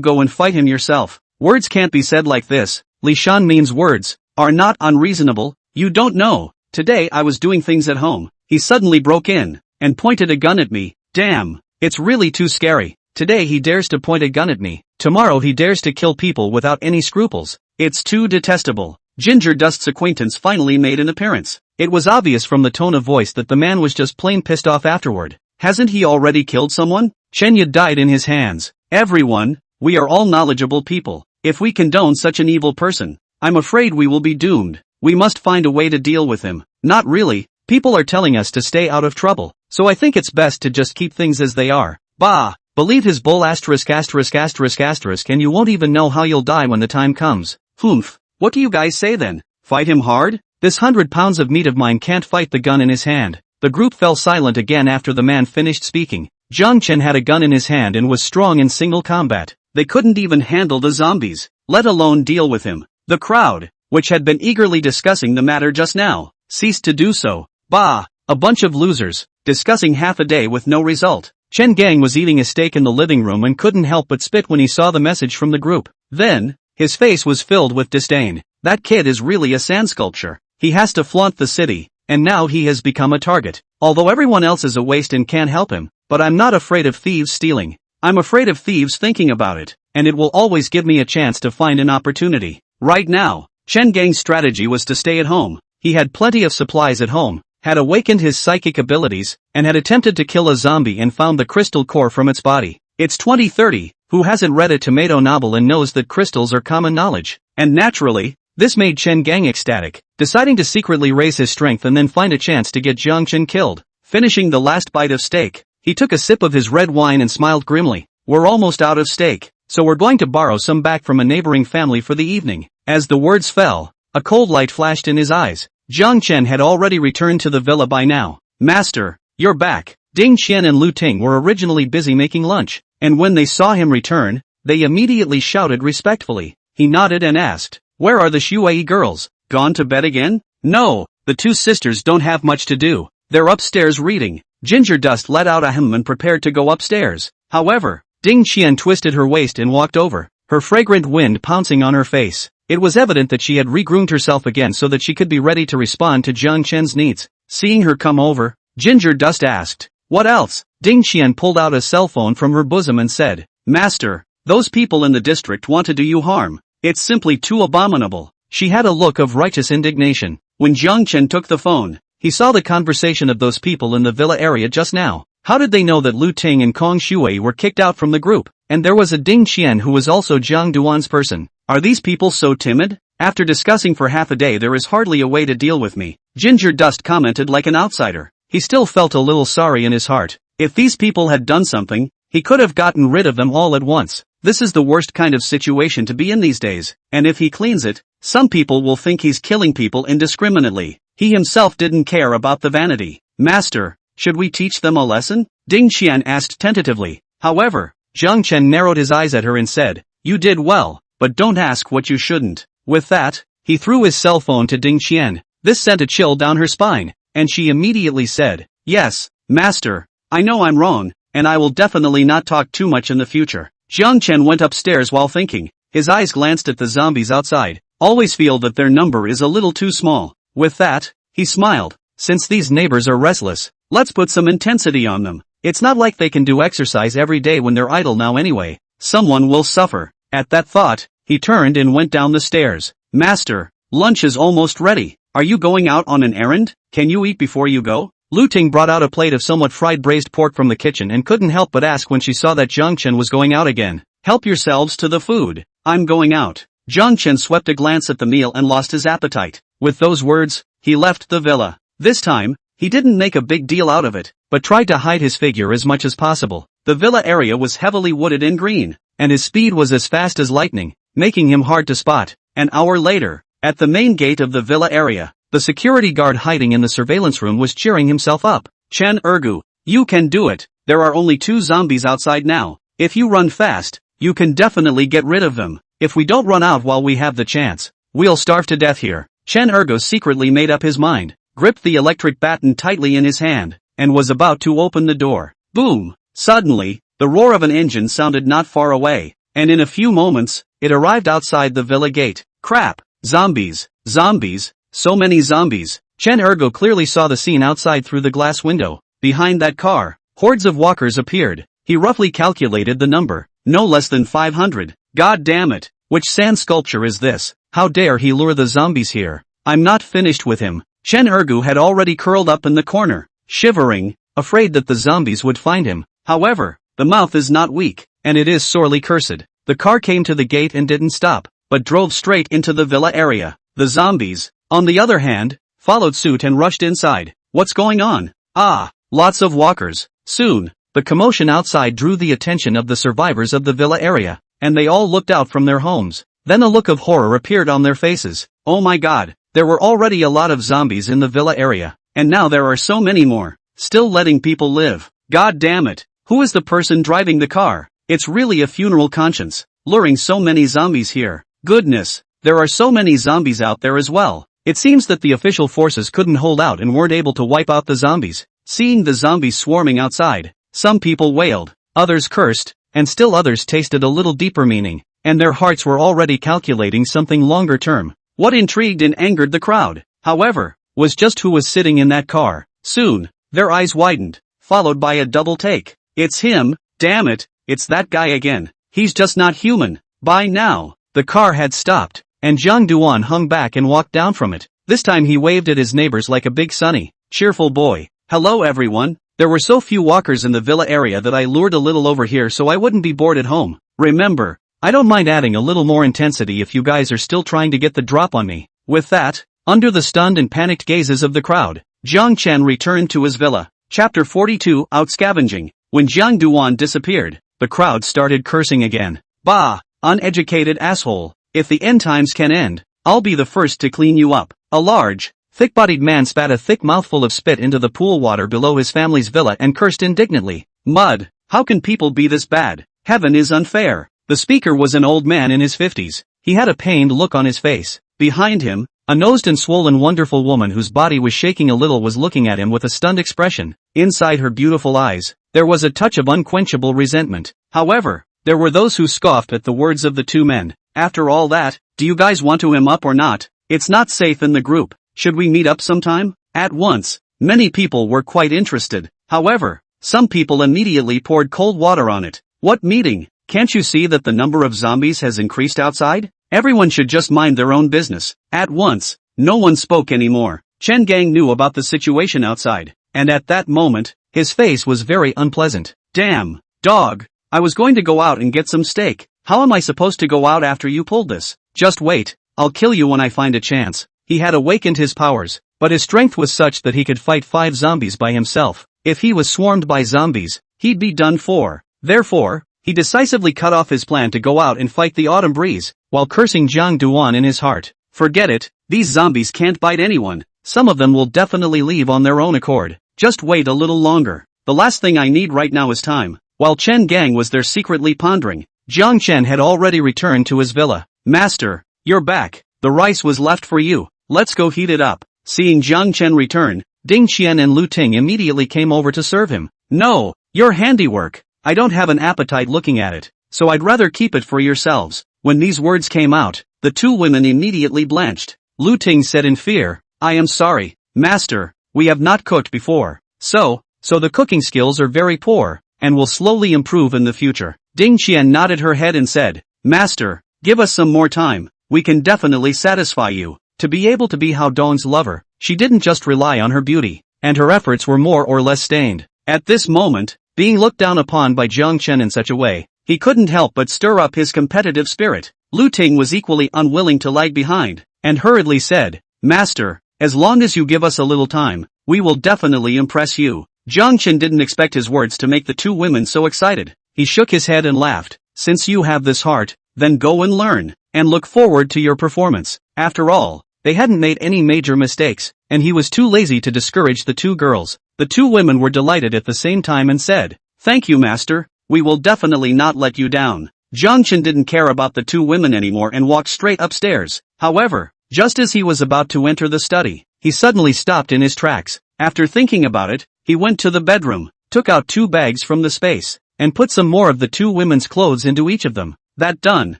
go and fight him yourself? Words can't be said like this. Lee Shanmin's words are not unreasonable. You don't know. Today I was doing things at home. He suddenly broke in and pointed a gun at me. Damn, it's really too scary. Today he dares to point a gun at me. Tomorrow he dares to kill people without any scruples. It's too detestable. Ginger Dust's acquaintance finally made an appearance. It was obvious from the tone of voice that the man was just plain pissed off afterward. Hasn't he already killed someone? Chenya died in his hands. Everyone, we are all knowledgeable people. If we condone such an evil person, I'm afraid we will be doomed. We must find a way to deal with him. Not really. People are telling us to stay out of trouble, so I think it's best to just keep things as they are. Bah! Believe his bull *******, and you won't even know how you'll die when the time comes. Humph. What do you guys say then? Fight him hard? This 100 pounds of meat of mine can't fight the gun in his hand. The group fell silent again after the man finished speaking. Jiang Chen had a gun in his hand and was strong in single combat. They couldn't even handle the zombies, let alone deal with him. The crowd, which had been eagerly discussing the matter just now, ceased to do so. Bah! A bunch of losers, discussing half a day with no result. Chen Gang was eating a steak in the living room and couldn't help but spit when he saw the message from the group. Then, his face was filled with disdain. That kid is really a sand sculpture. He has to flaunt the city, and now he has become a target. Although everyone else is a waste and can't help him, but I'm not afraid of thieves stealing. I'm afraid of thieves thinking about it, and it will always give me a chance to find an opportunity. Right now, Chen Gang's strategy was to stay at home. He had plenty of supplies at home, had awakened his psychic abilities, and had attempted to kill a zombie and found the crystal core from its body. It's 2030, who hasn't read a tomato novel and knows that crystals are common knowledge? And naturally, this made Chen Gang ecstatic, deciding to secretly raise his strength and then find a chance to get Jiang Chen killed. Finishing the last bite of steak, he took a sip of his red wine and smiled grimly. We're almost out of steak, so we're going to borrow some back from a neighboring family for the evening. As the words fell, a cold light flashed in his eyes. Jiang Chen had already returned to the villa by now. Master, you're back. Ding Qian and Lu Ting were originally busy making lunch, and when they saw him return, they immediately shouted respectfully. He nodded and asked, where are the Shuai girls? Gone to bed again? No, the two sisters don't have much to do. They're upstairs reading. Ginger Dust let out a hem and prepared to go upstairs. However, Ding Qian twisted her waist and walked over, her fragrant wind pouncing on her face. It was evident that she had regroomed herself again so that she could be ready to respond to Jiang Chen's needs. Seeing her come over, Ginger Dust asked, what else? Ding Qian pulled out a cell phone from her bosom and said, Master, those people in the district want to do you harm. It's simply too abominable. She had a look of righteous indignation. When Jiang Chen took the phone, he saw the conversation of those people in the villa area just now. How did they know that Lu Ting and Kong Shuai were kicked out from the group? And there was a Ding Qian who was also Jiang Duan's person. Are these people so timid? After discussing for half a day there is hardly a way to deal with me. Ginger Dust commented like an outsider. He still felt a little sorry in his heart. If these people had done something, he could have gotten rid of them all at once. This is the worst kind of situation to be in these days, and if he cleans it, some people will think he's killing people indiscriminately. He himself didn't care about the vanity. Master, should we teach them a lesson? Ding Qian asked tentatively. However, Jiang Chen narrowed his eyes at her and said, you did well, but don't ask what you shouldn't. With that, he threw his cell phone to Ding Qian. This sent a chill down her spine, and she immediately said, yes, Master, I know I'm wrong, and I will definitely not talk too much in the future. Jiang Chen went upstairs while thinking. His eyes glanced at the zombies outside. Always feel that their number is a little too small. With that, he smiled. Since these neighbors are restless, let's put some intensity on them. It's not like they can do exercise every day when they're idle now anyway. Someone will suffer. At that thought, he turned and went down the stairs. Master, lunch is almost ready. Are you going out on an errand? Can you eat before you go? Lu Ting brought out a plate of somewhat fried braised pork from the kitchen and couldn't help but ask when she saw that Jiang Chen was going out again. Help yourselves to the food. I'm going out. Jiang Chen swept a glance at the meal and lost his appetite. With those words, he left the villa. This time, he didn't make a big deal out of it, but tried to hide his figure as much as possible. The villa area was heavily wooded and green, and his speed was as fast as lightning, making him hard to spot. An hour later, at the main gate of the villa area, the security guard hiding in the surveillance room was cheering himself up. Chen Ergu, you can do it. There are only 2 zombies outside now. If you run fast, you can definitely get rid of them. If we don't run out while we have the chance, we'll starve to death here. Chen Ergu secretly made up his mind, gripped the electric baton tightly in his hand, and was about to open the door. Boom! Suddenly, the roar of an engine sounded not far away, and in a few moments, it arrived outside the villa gate. Crap! Zombies! Zombies! So many zombies! Chen Ergo clearly saw the scene outside through the glass window. Behind that car, hordes of walkers appeared. He roughly calculated the number. No less than 500. God damn it! Which sand sculpture is this? How dare he lure the zombies here? I'm not finished with him. Chen Ergu had already curled up in the corner, shivering, afraid that the zombies would find him. However, the mouth is not weak, and it is sorely cursed. The car came to the gate and didn't stop, but drove straight into the villa area. The zombies, on the other hand, followed suit and rushed inside. What's going on? Ah, lots of walkers. Soon, the commotion outside drew the attention of the survivors of the villa area, and they all looked out from their homes. Then a look of horror appeared on their faces. Oh my god, there were already a lot of zombies in the villa area, and now there are so many more, still letting people live. God damn it, who is the person driving the car? It's really a funeral conscience, luring so many zombies here. Goodness, there are so many zombies out there as well. It seems that the official forces couldn't hold out and weren't able to wipe out the zombies. Seeing the zombies swarming outside, some people wailed, others cursed, and still others tasted a little deeper meaning, and their hearts were already calculating something longer term. What intrigued and angered the crowd, however, was just who was sitting in that car. Soon, their eyes widened, followed by a double take. It's him, damn it, it's that guy again. He's just not human. By now, the car had stopped, and Jiang Duan hung back and walked down from it. This time he waved at his neighbors like a big sunny, cheerful boy. Hello everyone. There were so few walkers in the villa area that I lured a little over here so I wouldn't be bored at home. Remember, I don't mind adding a little more intensity if you guys are still trying to get the drop on me. With that, under the stunned and panicked gazes of the crowd, Jiang Chen returned to his villa. Chapter 42, Out Scavenging. When Jiang Duan disappeared, the crowd started cursing again. Bah, uneducated asshole. If the end times can end, I'll be the first to clean you up. A large, thick-bodied man spat a thick mouthful of spit into the pool water below his family's villa and cursed indignantly. Mud, how can people be this bad? Heaven is unfair. The speaker was an old man in his 50s. He had a pained look on his face. Behind him, a nosed and swollen wonderful woman whose body was shaking a little was looking at him with a stunned expression. Inside her beautiful eyes, there was a touch of unquenchable resentment. However, there were those who scoffed at the words of the two men. After all that, do you guys want to him up or not? It's not safe in the group. Should we meet up sometime? At once, many people were quite interested. However, some people immediately poured cold water on it. What meeting? Can't you see that the number of zombies has increased outside? Everyone should just mind their own business. At once, no one spoke anymore. Chen Gang knew about the situation outside, and at that moment, his face was very unpleasant. Damn, dog, I was going to go out and get some steak. How am I supposed to go out after you pulled this? Just wait, I'll kill you when I find a chance. He had awakened his powers, but his strength was such that he could fight 5 zombies by himself. If he was swarmed by zombies, he'd be done for. Therefore, he decisively cut off his plan to go out and fight the autumn breeze, while cursing Jiang Duan in his heart. Forget it, these zombies can't bite anyone. Some of them will definitely leave on their own accord. Just wait a little longer. The last thing I need right now is time. While Chen Gang was there secretly pondering, Jiang Chen had already returned to his villa. Master, you're back. The rice was left for you. Let's go heat it up. Seeing Jiang Chen return, Ding Qian and Lu Ting immediately came over to serve him. No, your handiwork. I don't have an appetite looking at it, so I'd rather keep it for yourselves. When these words came out, the two women immediately blanched. Lu Ting said in fear, I am sorry, Master, we have not cooked before. So the cooking skills are very poor, and will slowly improve in the future. Ding Qian nodded her head and said, Master, give us some more time, we can definitely satisfy you. To be able to be Hao Dong's lover, she didn't just rely on her beauty, and her efforts were more or less stained. At this moment, being looked down upon by Jiang Chen in such a way, he couldn't help but stir up his competitive spirit. Lu Ting was equally unwilling to lag behind, and hurriedly said, Master, as long as you give us a little time, we will definitely impress you. Jiang Chen didn't expect his words to make the two women so excited. He shook his head and laughed. Since you have this heart, then go and learn, and look forward to your performance. After all, they hadn't made any major mistakes, and he was too lazy to discourage the two girls. The two women were delighted at the same time and said, "Thank you, master, we will definitely not let you down." Jiang Chen didn't care about the two women anymore and walked straight upstairs. However, just as he was about to enter the study, he suddenly stopped in his tracks. After thinking about it, he went to the bedroom, took out 2 bags from the space, and put some more of the two women's clothes into each of them. That done,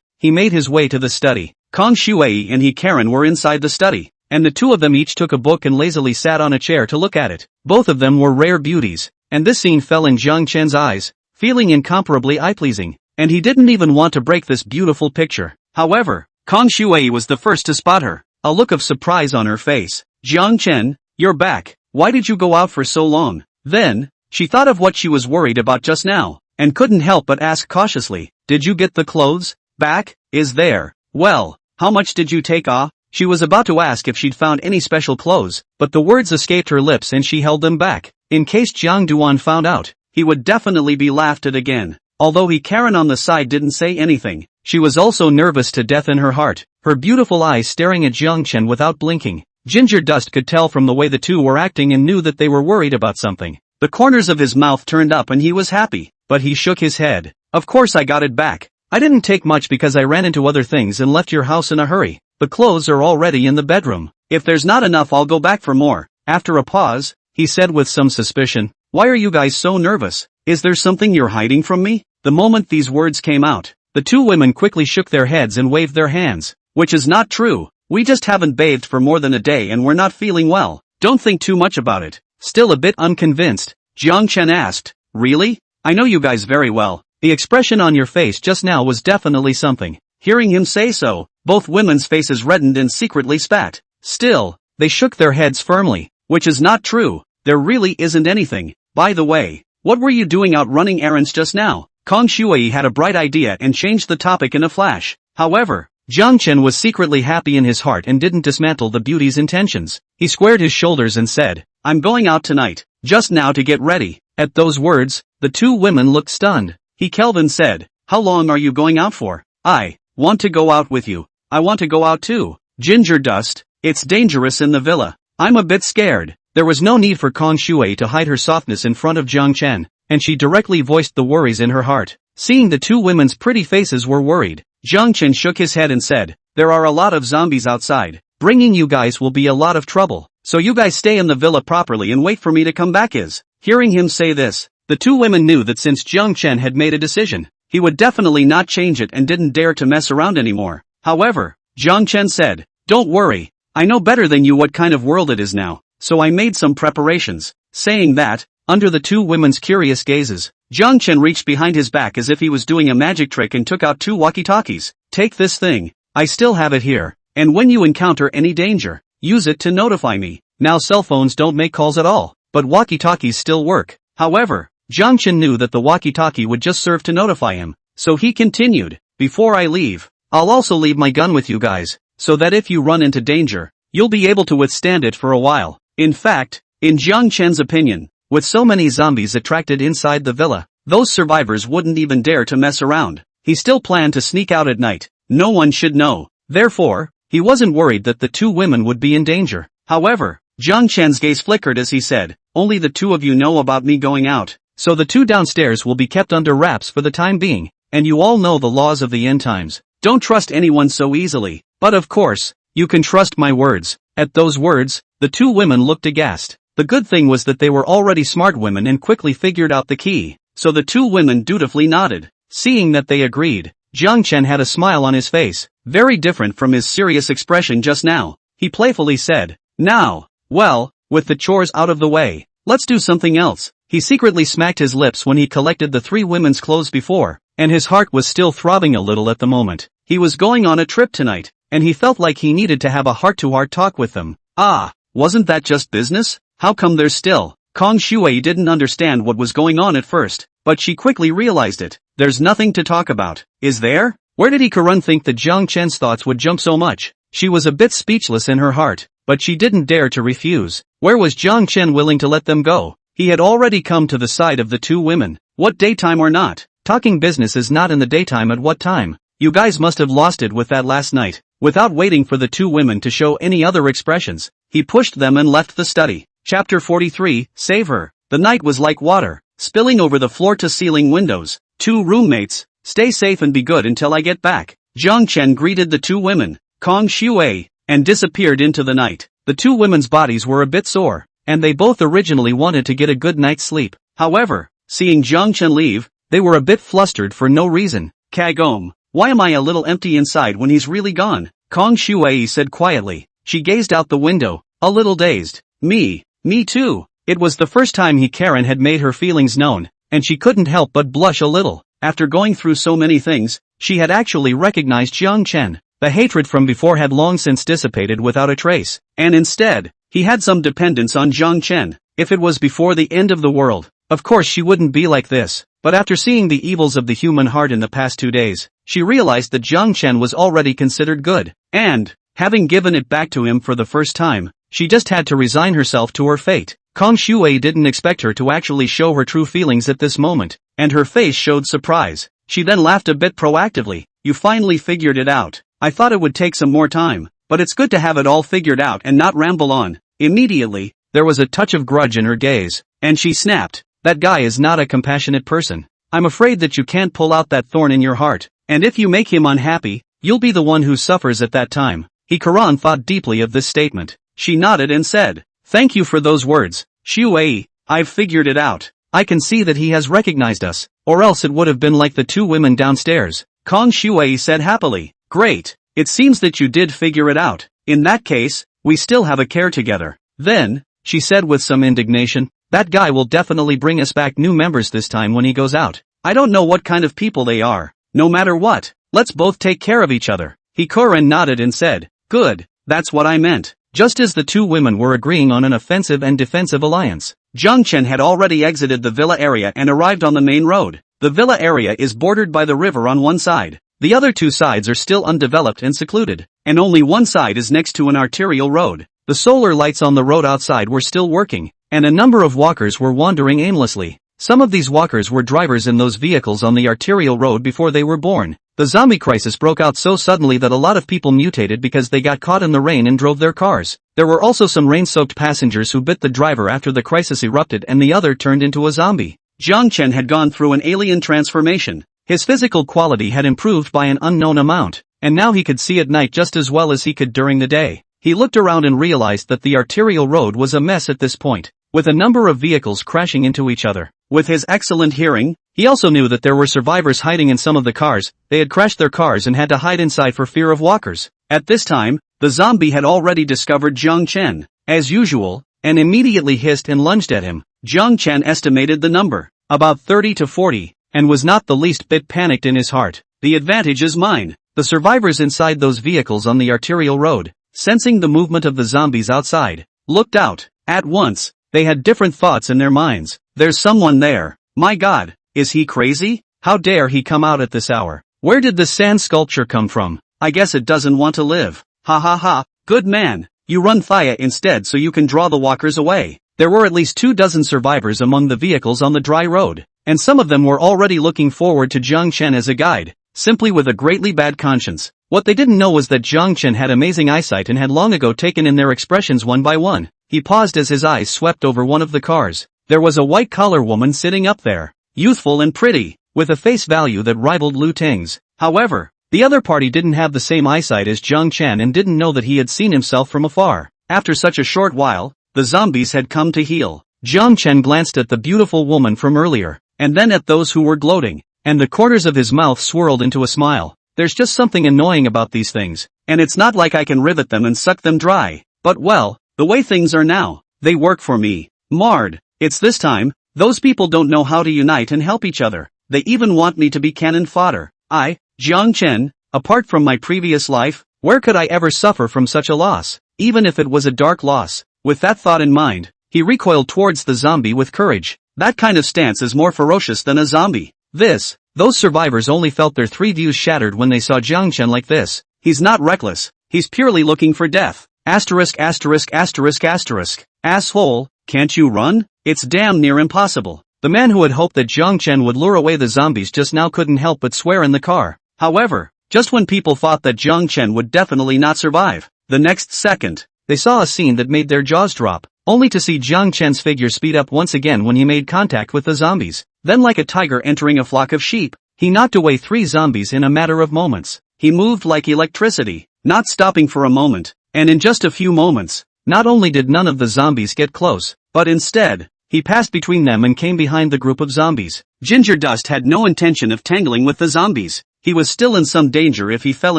he made his way to the study. Kong Shuai and he Karen were inside the study, and the two of them each took a book and lazily sat on a chair to look at it. Both of them were rare beauties, and this scene fell in Jiang Chen's eyes, feeling incomparably eye-pleasing, and he didn't even want to break this beautiful picture. However, Kong Shuai was the first to spot her, a look of surprise on her face. "Jiang Chen, you're back. Why did you go out for so long?" Then, she thought of what she was worried about just now, and couldn't help but ask cautiously, "Did you get the clothes back? Is there? Well, how much did you take off?" She was about to ask if she'd found any special clothes, but the words escaped her lips and she held them back. In case Jiang Duan found out, he would definitely be laughed at again. Although he Karen on the side didn't say anything, she was also nervous to death in her heart, her beautiful eyes staring at Jiang Chen without blinking. Ginger Dust could tell from the way the two were acting and knew that they were worried about something. The corners of his mouth turned up and he was happy, but he shook his head. "Of course I got it back. I didn't take much because I ran into other things and left your house in a hurry. The clothes are already in the bedroom. If there's not enough I'll go back for more." After a pause, he said with some suspicion, "Why are you guys so nervous? Is there something you're hiding from me?" The moment these words came out, the two women quickly shook their heads and waved their hands. "Which is not true. We just haven't bathed for more than a day and we're not feeling well. Don't think too much about it." Still a bit unconvinced, Jiang Chen asked, "Really? I know you guys very well. The expression on your face just now was definitely something." Hearing him say so, both women's faces reddened and secretly spat. Still, they shook their heads firmly. "Which is not true. There really isn't anything. By the way, what were you doing out running errands just now?" Kong Shuai had a bright idea and changed the topic in a flash. However, Jiang Chen was secretly happy in his heart and didn't dismantle the beauty's intentions. He squared his shoulders and said, "I'm going out tonight, just now to get ready." At those words, the two women looked stunned. He Kelvin said, "How long are you going out for?" "I want to go out with you." "I want to go out too." "Ginger Dust, it's dangerous in the villa. I'm a bit scared." There was no need for Kong Shuai to hide her softness in front of Jiang Chen, and she directly voiced the worries in her heart. Seeing the two women's pretty faces were worried, Jiang Chen shook his head and said, "There are a lot of zombies outside. Bringing you guys will be a lot of trouble. So you guys stay in the villa properly and wait for me to come back." Hearing him say this, the two women knew that since Jiang Chen had made a decision, he would definitely not change it and didn't dare to mess around anymore. However, Jiang Chen said, "Don't worry, I know better than you what kind of world it is now, so I made some preparations." Saying that, under the two women's curious gazes, Jiang Chen reached behind his back as if he was doing a magic trick and took out 2 walkie-talkies. "Take this thing, I still have it here, and when you encounter any danger, use it to notify me." Now cell phones don't make calls at all, but walkie-talkies still work. However, Jiang Chen knew that the walkie-talkie would just serve to notify him, so he continued, "Before I leave, I'll also leave my gun with you guys, so that if you run into danger, you'll be able to withstand it for a while." In fact, in Jiang Chen's opinion, with so many zombies attracted inside the villa, those survivors wouldn't even dare to mess around. He still planned to sneak out at night. No one should know. Therefore, he wasn't worried that the two women would be in danger. However, Jiang Chen's gaze flickered as he said, "Only the two of you know about me going out, so the two downstairs will be kept under wraps for the time being, and you all know the laws of the end times. Don't trust anyone so easily, but of course, you can trust my words." At those words, the two women looked aghast. The good thing was that they were already smart women and quickly figured out the key, so the two women dutifully nodded. Seeing that they agreed, Jiang Chen had a smile on his face, very different from his serious expression just now. He playfully said, "Now, well, with the chores out of the way, let's do something else." He secretly smacked his lips when he collected the three women's clothes before, and his heart was still throbbing a little at the moment. He was going on a trip tonight, and he felt like he needed to have a heart-to-heart talk with them. Ah, wasn't that just business? How come they're still? Kong Shuai didn't understand what was going on at first, but she quickly realized it. There's nothing to talk about, is there? Where did he Karun think that Jiang Chen's thoughts would jump so much? She was a bit speechless in her heart, but she didn't dare to refuse. Where was Jiang Chen willing to let them go? He had already come to the side of the two women. What daytime or not? Talking business is not in the daytime at what time? You guys must have lost it with that last night. Without waiting for the two women to show any other expressions, he pushed them and left the study. Chapter 43, Save Her. The night was like water, spilling over the floor-to-ceiling windows. Two roommates, stay safe and be good until I get back. Jiang Chen greeted the two women, Kong Shuai, and disappeared into the night. The two women's bodies were a bit sore, and they both originally wanted to get a good night's sleep. However, seeing Jiang Chen leave, they were a bit flustered for no reason. Kagome, why am I a little empty inside when he's really gone? Kong Shuai said quietly. She gazed out the window, a little dazed. Me too. It was the first time Karen had made her feelings known, and she couldn't help but blush a little. After going through so many things, she had actually recognized Jiang Chen. The hatred from before had long since dissipated without a trace, and instead, he had some dependence on Jiang Chen. If it was before the end of the world, of course she wouldn't be like this. But after seeing the evils of the human heart in the past 2 days, she realized that Jiang Chen was already considered good, and, having given it back to him for the first time, she just had to resign herself to her fate. Kong Shuai didn't expect her to actually show her true feelings at this moment, and her face showed surprise. She then laughed a bit proactively. You finally figured it out. I thought it would take some more time, but it's good to have it all figured out and not ramble on. Immediately, there was a touch of grudge in her gaze, and she snapped. That guy is not a compassionate person. I'm afraid that you can't pull out that thorn in your heart, and if you make him unhappy, you'll be the one who suffers at that time. Karan thought deeply of this statement. She nodded and said, thank you for those words, Shuai. I've figured it out. I can see that he has recognized us, or else it would have been like the two women downstairs. Kong Shuai said happily. Great. It seems that you did figure it out. In that case, we still have a care together. Then, she said with some indignation, that guy will definitely bring us back new members this time when he goes out. I don't know what kind of people they are. No matter what, let's both take care of each other. Karan nodded and said, good, that's what I meant. Just as the two women were agreeing on an offensive and defensive alliance, Jiang Chen had already exited the villa area and arrived on the main road. The villa area is bordered by the river on one side. The other two sides are still undeveloped and secluded, and only one side is next to an arterial road. The solar lights on the road outside were still working, and a number of walkers were wandering aimlessly. Some of these walkers were drivers in those vehicles on the arterial road before they were born. The zombie crisis broke out so suddenly that a lot of people mutated because they got caught in the rain and drove their cars. There were also some rain-soaked passengers who bit the driver after the crisis erupted and the other turned into a zombie. Jiang Chen had gone through an alien transformation. His physical quality had improved by an unknown amount, and now he could see at night just as well as he could during the day. He looked around and realized that the arterial road was a mess at this point, with a number of vehicles crashing into each other. With his excellent hearing, he also knew that there were survivors hiding in some of the cars. They had crashed their cars and had to hide inside for fear of walkers. At this time, the zombie had already discovered Jiang Chen, as usual, and immediately hissed and lunged at him. Jiang Chen estimated the number, about 30 to 40, and was not the least bit panicked in his heart. The advantage is mine. The survivors inside those vehicles on the arterial road, sensing the movement of the zombies outside, looked out. At once, they had different thoughts in their minds. There's someone there. My God, is he crazy? How dare he come out at this hour? Where did this sand sculpture come from? I guess it doesn't want to live. Ha ha ha, good man. You run Thaya instead so you can draw the walkers away. There were at least 24 survivors among the vehicles on the dry road, and some of them were already looking forward to Jiang Chen as a guide, simply with a greatly bad conscience. What they didn't know was that Jiang Chen had amazing eyesight and had long ago taken in their expressions one by one. He paused as his eyes swept over one of the cars. There was a white-collar woman sitting up there, youthful and pretty, with a face value that rivaled Lu Ting's. However, the other party didn't have the same eyesight as Jiang Chen and didn't know that he had seen himself from afar. After such a short while, the zombies had come to heel. Jiang Chen glanced at the beautiful woman from earlier, and then at those who were gloating, and the corners of his mouth swirled into a smile. There's just something annoying about these things, and it's not like I can rivet them and suck them dry. But well, the way things are now, they work for me. Marred. It's this time, those people don't know how to unite and help each other. They even want me to be cannon fodder. I, Jiang Chen, apart from my previous life, where could I ever suffer from such a loss, even if it was a dark loss? With that thought in mind, he recoiled towards the zombie with courage. That kind of stance is more ferocious than a zombie. Those survivors only felt their 3 views shattered when they saw Jiang Chen like this. He's not reckless, he's purely looking for death. Asterisk asterisk asterisk asterisk. Asshole, can't you run? It's damn near impossible. The man who had hoped that Jiang Chen would lure away the zombies just now couldn't help but swear in the car. However, just when people thought that Jiang Chen would definitely not survive, the next second, they saw a scene that made their jaws drop. only to see Jiang Chen's figure speed up once again when he made contact with the zombies. Then like a tiger entering a flock of sheep, he knocked away 3 zombies in a matter of moments. He moved like electricity, not stopping for a moment, and in just a few moments, not only did none of the zombies get close, but instead, he passed between them and came behind the group of zombies. Ginger Dust had no intention of tangling with the zombies. He was still in some danger if he fell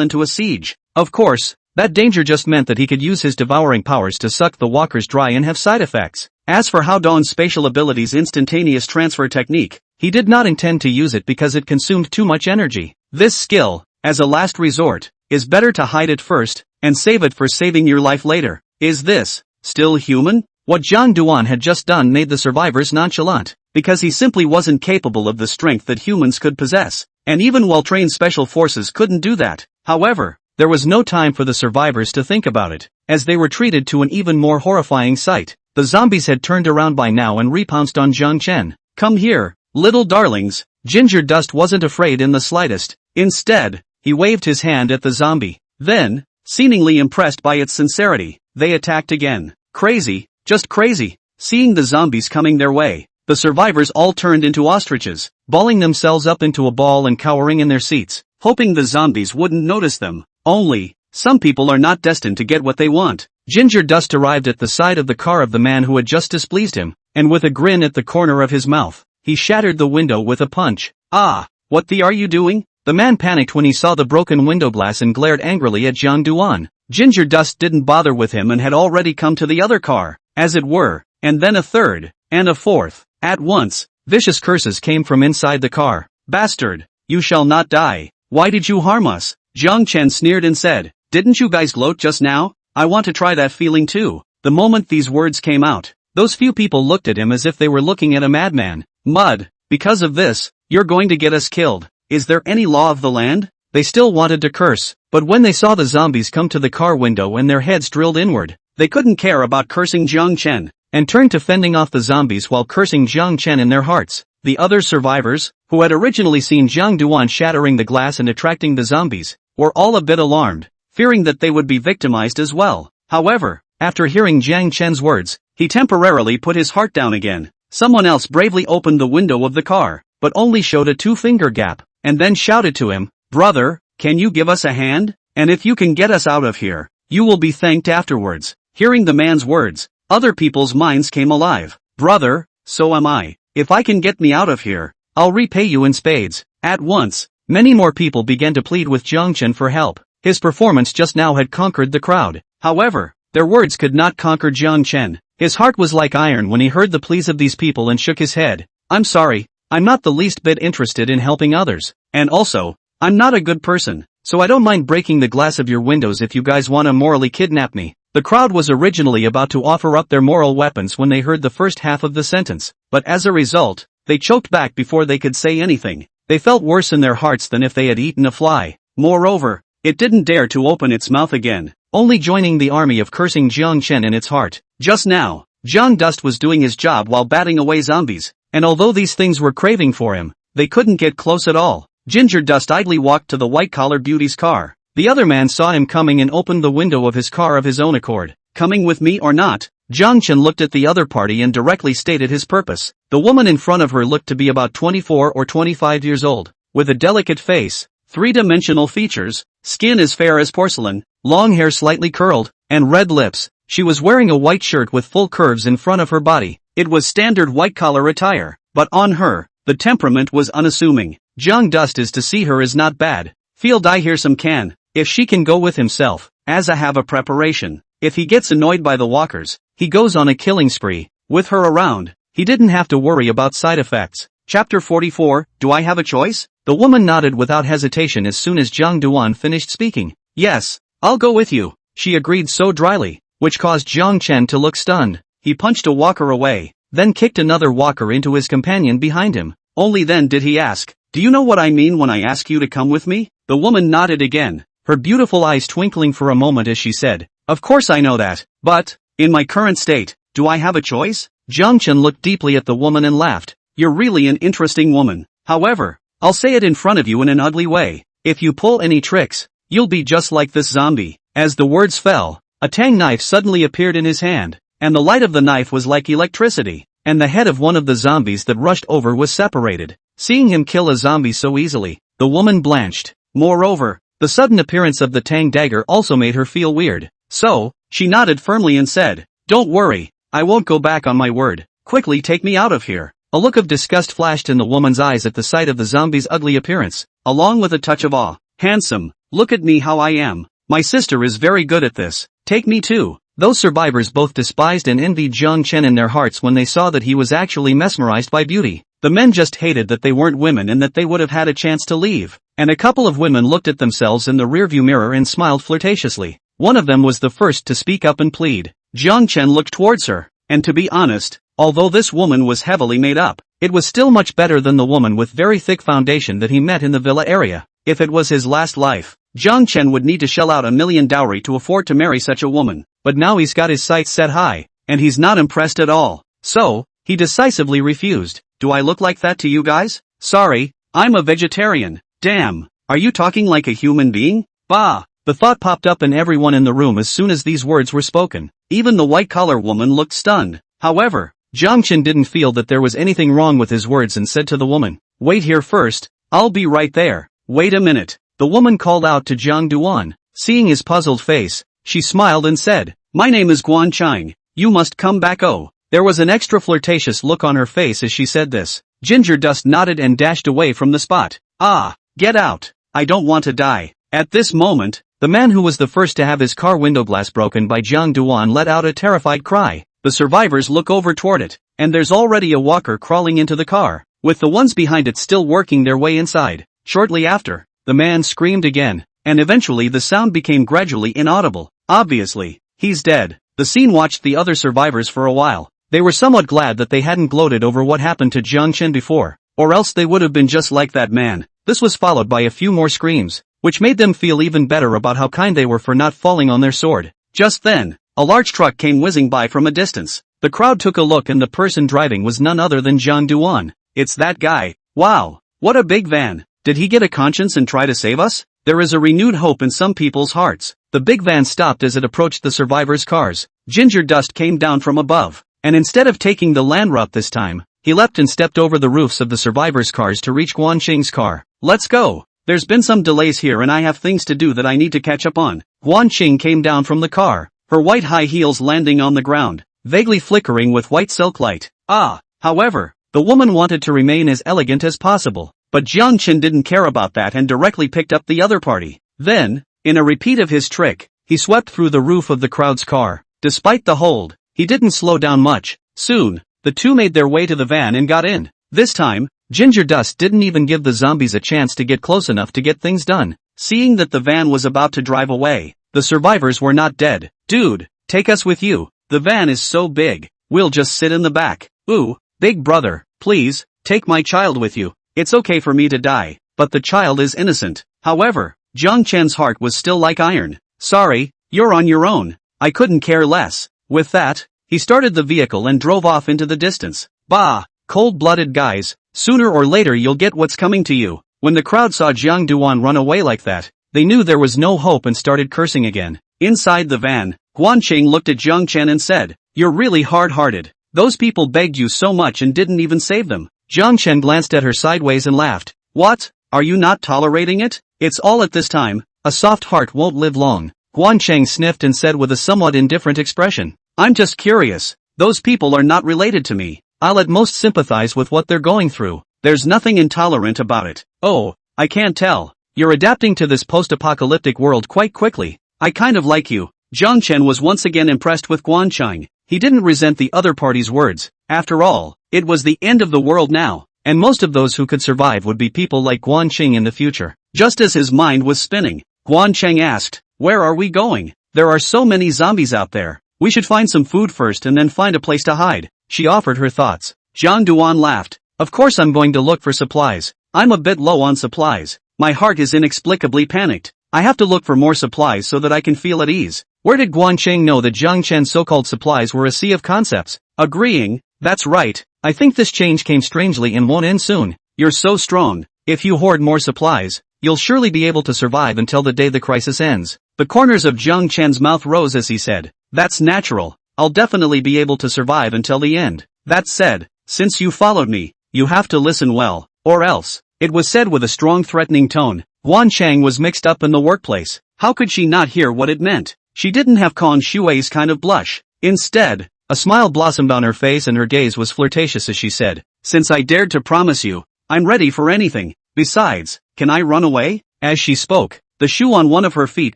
into a siege. Of course, that danger just meant that he could use his devouring powers to suck the walkers dry and have side effects. As for Hao Dong's spatial abilities' instantaneous transfer technique, he did not intend to use it because it consumed too much energy. This skill, as a last resort, is better to hide it first, and save it for saving your life later. Is this still human? What Jiang Duan had just done made the survivors nonchalant, because he simply wasn't capable of the strength that humans could possess, and even well-trained special forces couldn't do that. However, there was no time for the survivors to think about it, as they were treated to an even more horrifying sight. The zombies had turned around by now and repounced on Jiang Chen. Come here, little darlings. Ginger Dust wasn't afraid in the slightest. Instead, he waved his hand at the zombie. Then, seemingly impressed by its sincerity, they attacked again. Crazy. Just crazy. Seeing the zombies coming their way, the survivors all turned into ostriches, balling themselves up into a ball and cowering in their seats, hoping the zombies wouldn't notice them. Only, some people are not destined to get what they want. Ginger Dust arrived at the side of the car of the man who had just displeased him, and with a grin at the corner of his mouth, he shattered the window with a punch. Ah, what the are you doing? The man panicked when he saw the broken window glass and glared angrily at Jiang Duan. Ginger Dust didn't bother with him and had already come to the other car, as it were, and then a third, and a fourth. At once, vicious curses came from inside the car. Bastard, you shall not die. Why did you harm us? Jiang Chen sneered and said, didn't you guys gloat just now? I want to try that feeling too. The moment these words came out, those few people looked at him as if they were looking at a madman. Mud, because of this, you're going to get us killed. Is there any law of the land? They still wanted to curse, but when they saw the zombies come to the car window and their heads drilled inward, they couldn't care about cursing Jiang Chen, and turned to fending off the zombies while cursing Jiang Chen in their hearts. The other survivors, who had originally seen Jiang Duan shattering the glass and attracting the zombies, were all a bit alarmed, fearing that they would be victimized as well. However, after hearing Jiang Chen's words, he temporarily put his heart down again. Someone else bravely opened the window of the car, but only showed a 2-finger gap, and then shouted to him, brother, can you give us a hand? And if you can get us out of here, you will be thanked afterwards. Hearing the man's words, other people's minds came alive. Brother, so am I. If I can get me out of here, I'll repay you in spades. At once, many more people began to plead with Jiang Chen for help. His performance just now had conquered the crowd. However, their words could not conquer Jiang Chen. His heart was like iron when he heard the pleas of these people and shook his head. I'm sorry, I'm not the least bit interested in helping others. And also, I'm not a good person, so I don't mind breaking the glass of your windows if you guys want to morally kidnap me. The crowd was originally about to offer up their moral weapons when they heard the first half of the sentence, but as a result, they choked back before they could say anything. They felt worse in their hearts than if they had eaten a fly. Moreover, it didn't dare to open its mouth again, only joining the army of cursing Jiang Chen in its heart. Just now, Jiang Dust was doing his job while batting away zombies, and although these things were craving for him, they couldn't get close at all. Ginger Dust idly walked to the white-collar beauty's car. The other man saw him coming and opened the window of his car of his own accord. Coming with me or not? Jiang Chen looked at the other party and directly stated his purpose. The woman in front of her looked to be about 24 or 25 years old, with a delicate face, three-dimensional features, skin as fair as porcelain, long hair slightly curled, and red lips. She was wearing a white shirt with full curves in front of her body. It was standard white-collar attire, but on her, the temperament was unassuming. Jiang Dust is to see her is not bad. Field I hear some can. If she can go with himself, as I have a preparation. If he gets annoyed by the walkers, he goes on a killing spree. With her around, he didn't have to worry about side effects. Chapter 44, Do I Have a Choice? The woman nodded without hesitation as soon as Jiang Duan finished speaking. Yes, I'll go with you, she agreed so dryly, which caused Jiang Chen to look stunned. He punched a walker away, then kicked another walker into his companion behind him. Only then did he ask, do you know what I mean when I ask you to come with me? The woman nodded again, her beautiful eyes twinkling for a moment as she said, of course I know that, but, in my current state, do I have a choice? Jiang Chen looked deeply at the woman and laughed. You're really an interesting woman. However, I'll say it in front of you in an ugly way. If you pull any tricks, you'll be just like this zombie. As the words fell, a tang knife suddenly appeared in his hand, and the light of the knife was like electricity, and the head of one of the zombies that rushed over was separated. Seeing him kill a zombie so easily, the woman blanched. Moreover, the sudden appearance of the Tang dagger also made her feel weird. So, she nodded firmly and said, "Don't worry, I won't go back on my word. Quickly take me out of here." A look of disgust flashed in the woman's eyes at the sight of the zombie's ugly appearance, along with a touch of awe. "Handsome, look at me how I am. My sister is very good at this. Take me too." Those survivors both despised and envied Jiang Chen in their hearts when they saw that he was actually mesmerized by beauty. The men just hated that they weren't women and that they would have had a chance to leave. And a couple of women looked at themselves in the rearview mirror and smiled flirtatiously. One of them was the first to speak up and plead. Jiang Chen looked towards her, and to be honest, although this woman was heavily made up, it was still much better than the woman with very thick foundation that he met in the villa area. If it was his last life, Jiang Chen would need to shell out $1 million dowry to afford to marry such a woman. But now he's got his sights set high, and he's not impressed at all. So, he decisively refused. "Do I look like that to you guys? Sorry, I'm a vegetarian." "Damn, are you talking like a human being?" "Bah." The thought popped up in everyone in the room as soon as these words were spoken. Even the white-collar woman looked stunned. However, Jiang Chen didn't feel that there was anything wrong with his words and said to the woman, "Wait here first, I'll be right there." "Wait a minute," the woman called out to Jiang Duan. Seeing his puzzled face, she smiled and said, "My name is Guan Chang, you must come back." Oh, there was an extra flirtatious look on her face as she said this. Ginger Dust nodded and dashed away from the spot. "Ah, get out, I don't want to die." At this moment, the man who was the first to have his car window glass broken by Jiang Duan let out a terrified cry. The survivors look over toward it, and there's already a walker crawling into the car, with the ones behind it still working their way inside. Shortly after, the man screamed again, and eventually the sound became gradually inaudible. Obviously, he's dead. The scene watched the other survivors for a while. They were somewhat glad that they hadn't gloated over what happened to Jiang Chen before, or else they would have been just like that man. This was followed by a few more screams, which made them feel even better about how kind they were for not falling on their sword. Just then, a large truck came whizzing by from a distance. The crowd took a look and the person driving was none other than Jiang Duan. "It's that guy. Wow, what a big van. Did he get a conscience and try to save us?" There is a renewed hope in some people's hearts. The big van stopped as it approached the survivors' cars. Ginger Dust came down from above, and instead of taking the land route this time, he leapt and stepped over the roofs of the survivors' cars to reach Guan Qing's car. "Let's go. There's been some delays here and I have things to do that I need to catch up on." Guan Qing came down from the car, her white high heels landing on the ground, vaguely flickering with white silk light. However, the woman wanted to remain as elegant as possible, but Jiang Chen didn't care about that and directly picked up the other party. Then, in a repeat of his trick, he swept through the roof of the crowd's car. Despite the hold, he didn't slow down much. Soon, the two made their way to the van and got in. This time, Ginger Dust didn't even give the zombies a chance to get close enough to get things done. Seeing that the van was about to drive away, the survivors were not dead. "Dude, take us with you. The van is so big, we'll just sit in the back." "Ooh, big brother, please, take my child with you. It's okay for me to die, but the child is innocent." However, Jiang Chen's heart was still like iron. "Sorry, you're on your own. I couldn't care less." With that, he started the vehicle and drove off into the distance. "Bah, cold-blooded guys, sooner or later you'll get what's coming to you." When the crowd saw Jiang Duan run away like that, they knew there was no hope and started cursing again. Inside the van, Guan Qing looked at Jiang Chen and said, "You're really hard-hearted. Those people begged you so much and didn't even save them." Jiang Chen glanced at her sideways and laughed. "What? Are you not tolerating it? It's all at this time. A soft heart won't live long." Guan Qing sniffed and said with a somewhat indifferent expression, "I'm just curious. Those people are not related to me. I'll at most sympathize with what they're going through. There's nothing intolerant about it." "Oh, I can't tell. You're adapting to this post-apocalyptic world quite quickly. I kind of like you." Jiang Chen was once again impressed with Guan Qing. He didn't resent the other party's words. After all, it was the end of the world now, and most of those who could survive would be people like Guan Qing in the future. Just as his mind was spinning, Guan Qing asked, "Where are we going? There are so many zombies out there. We should find some food first and then find a place to hide." She offered her thoughts. Jiang Duan laughed. "Of course I'm going to look for supplies. I'm a bit low on supplies. My heart is inexplicably panicked. I have to look for more supplies so that I can feel at ease." Where did Guan Qing know that Jiang Chen's so-called supplies were a sea of concepts? Agreeing, "That's right. I think this change came strangely and won't end soon. You're so strong. If you hoard more supplies, you'll surely be able to survive until the day the crisis ends." The corners of Jiang Chen's mouth rose as he said, "That's natural. I'll definitely be able to survive until the end. That said, since you followed me, you have to listen well, or else. It was said with a strong threatening tone. Guan Chang was mixed up in the workplace. How could she not hear what it meant? She didn't have Kong Shui's kind of blush. Instead, a smile blossomed on her face and her gaze was flirtatious as she said, "Since I dared to promise you, I'm ready for anything. Besides, can I run away?" As she spoke, the shoe on one of her feet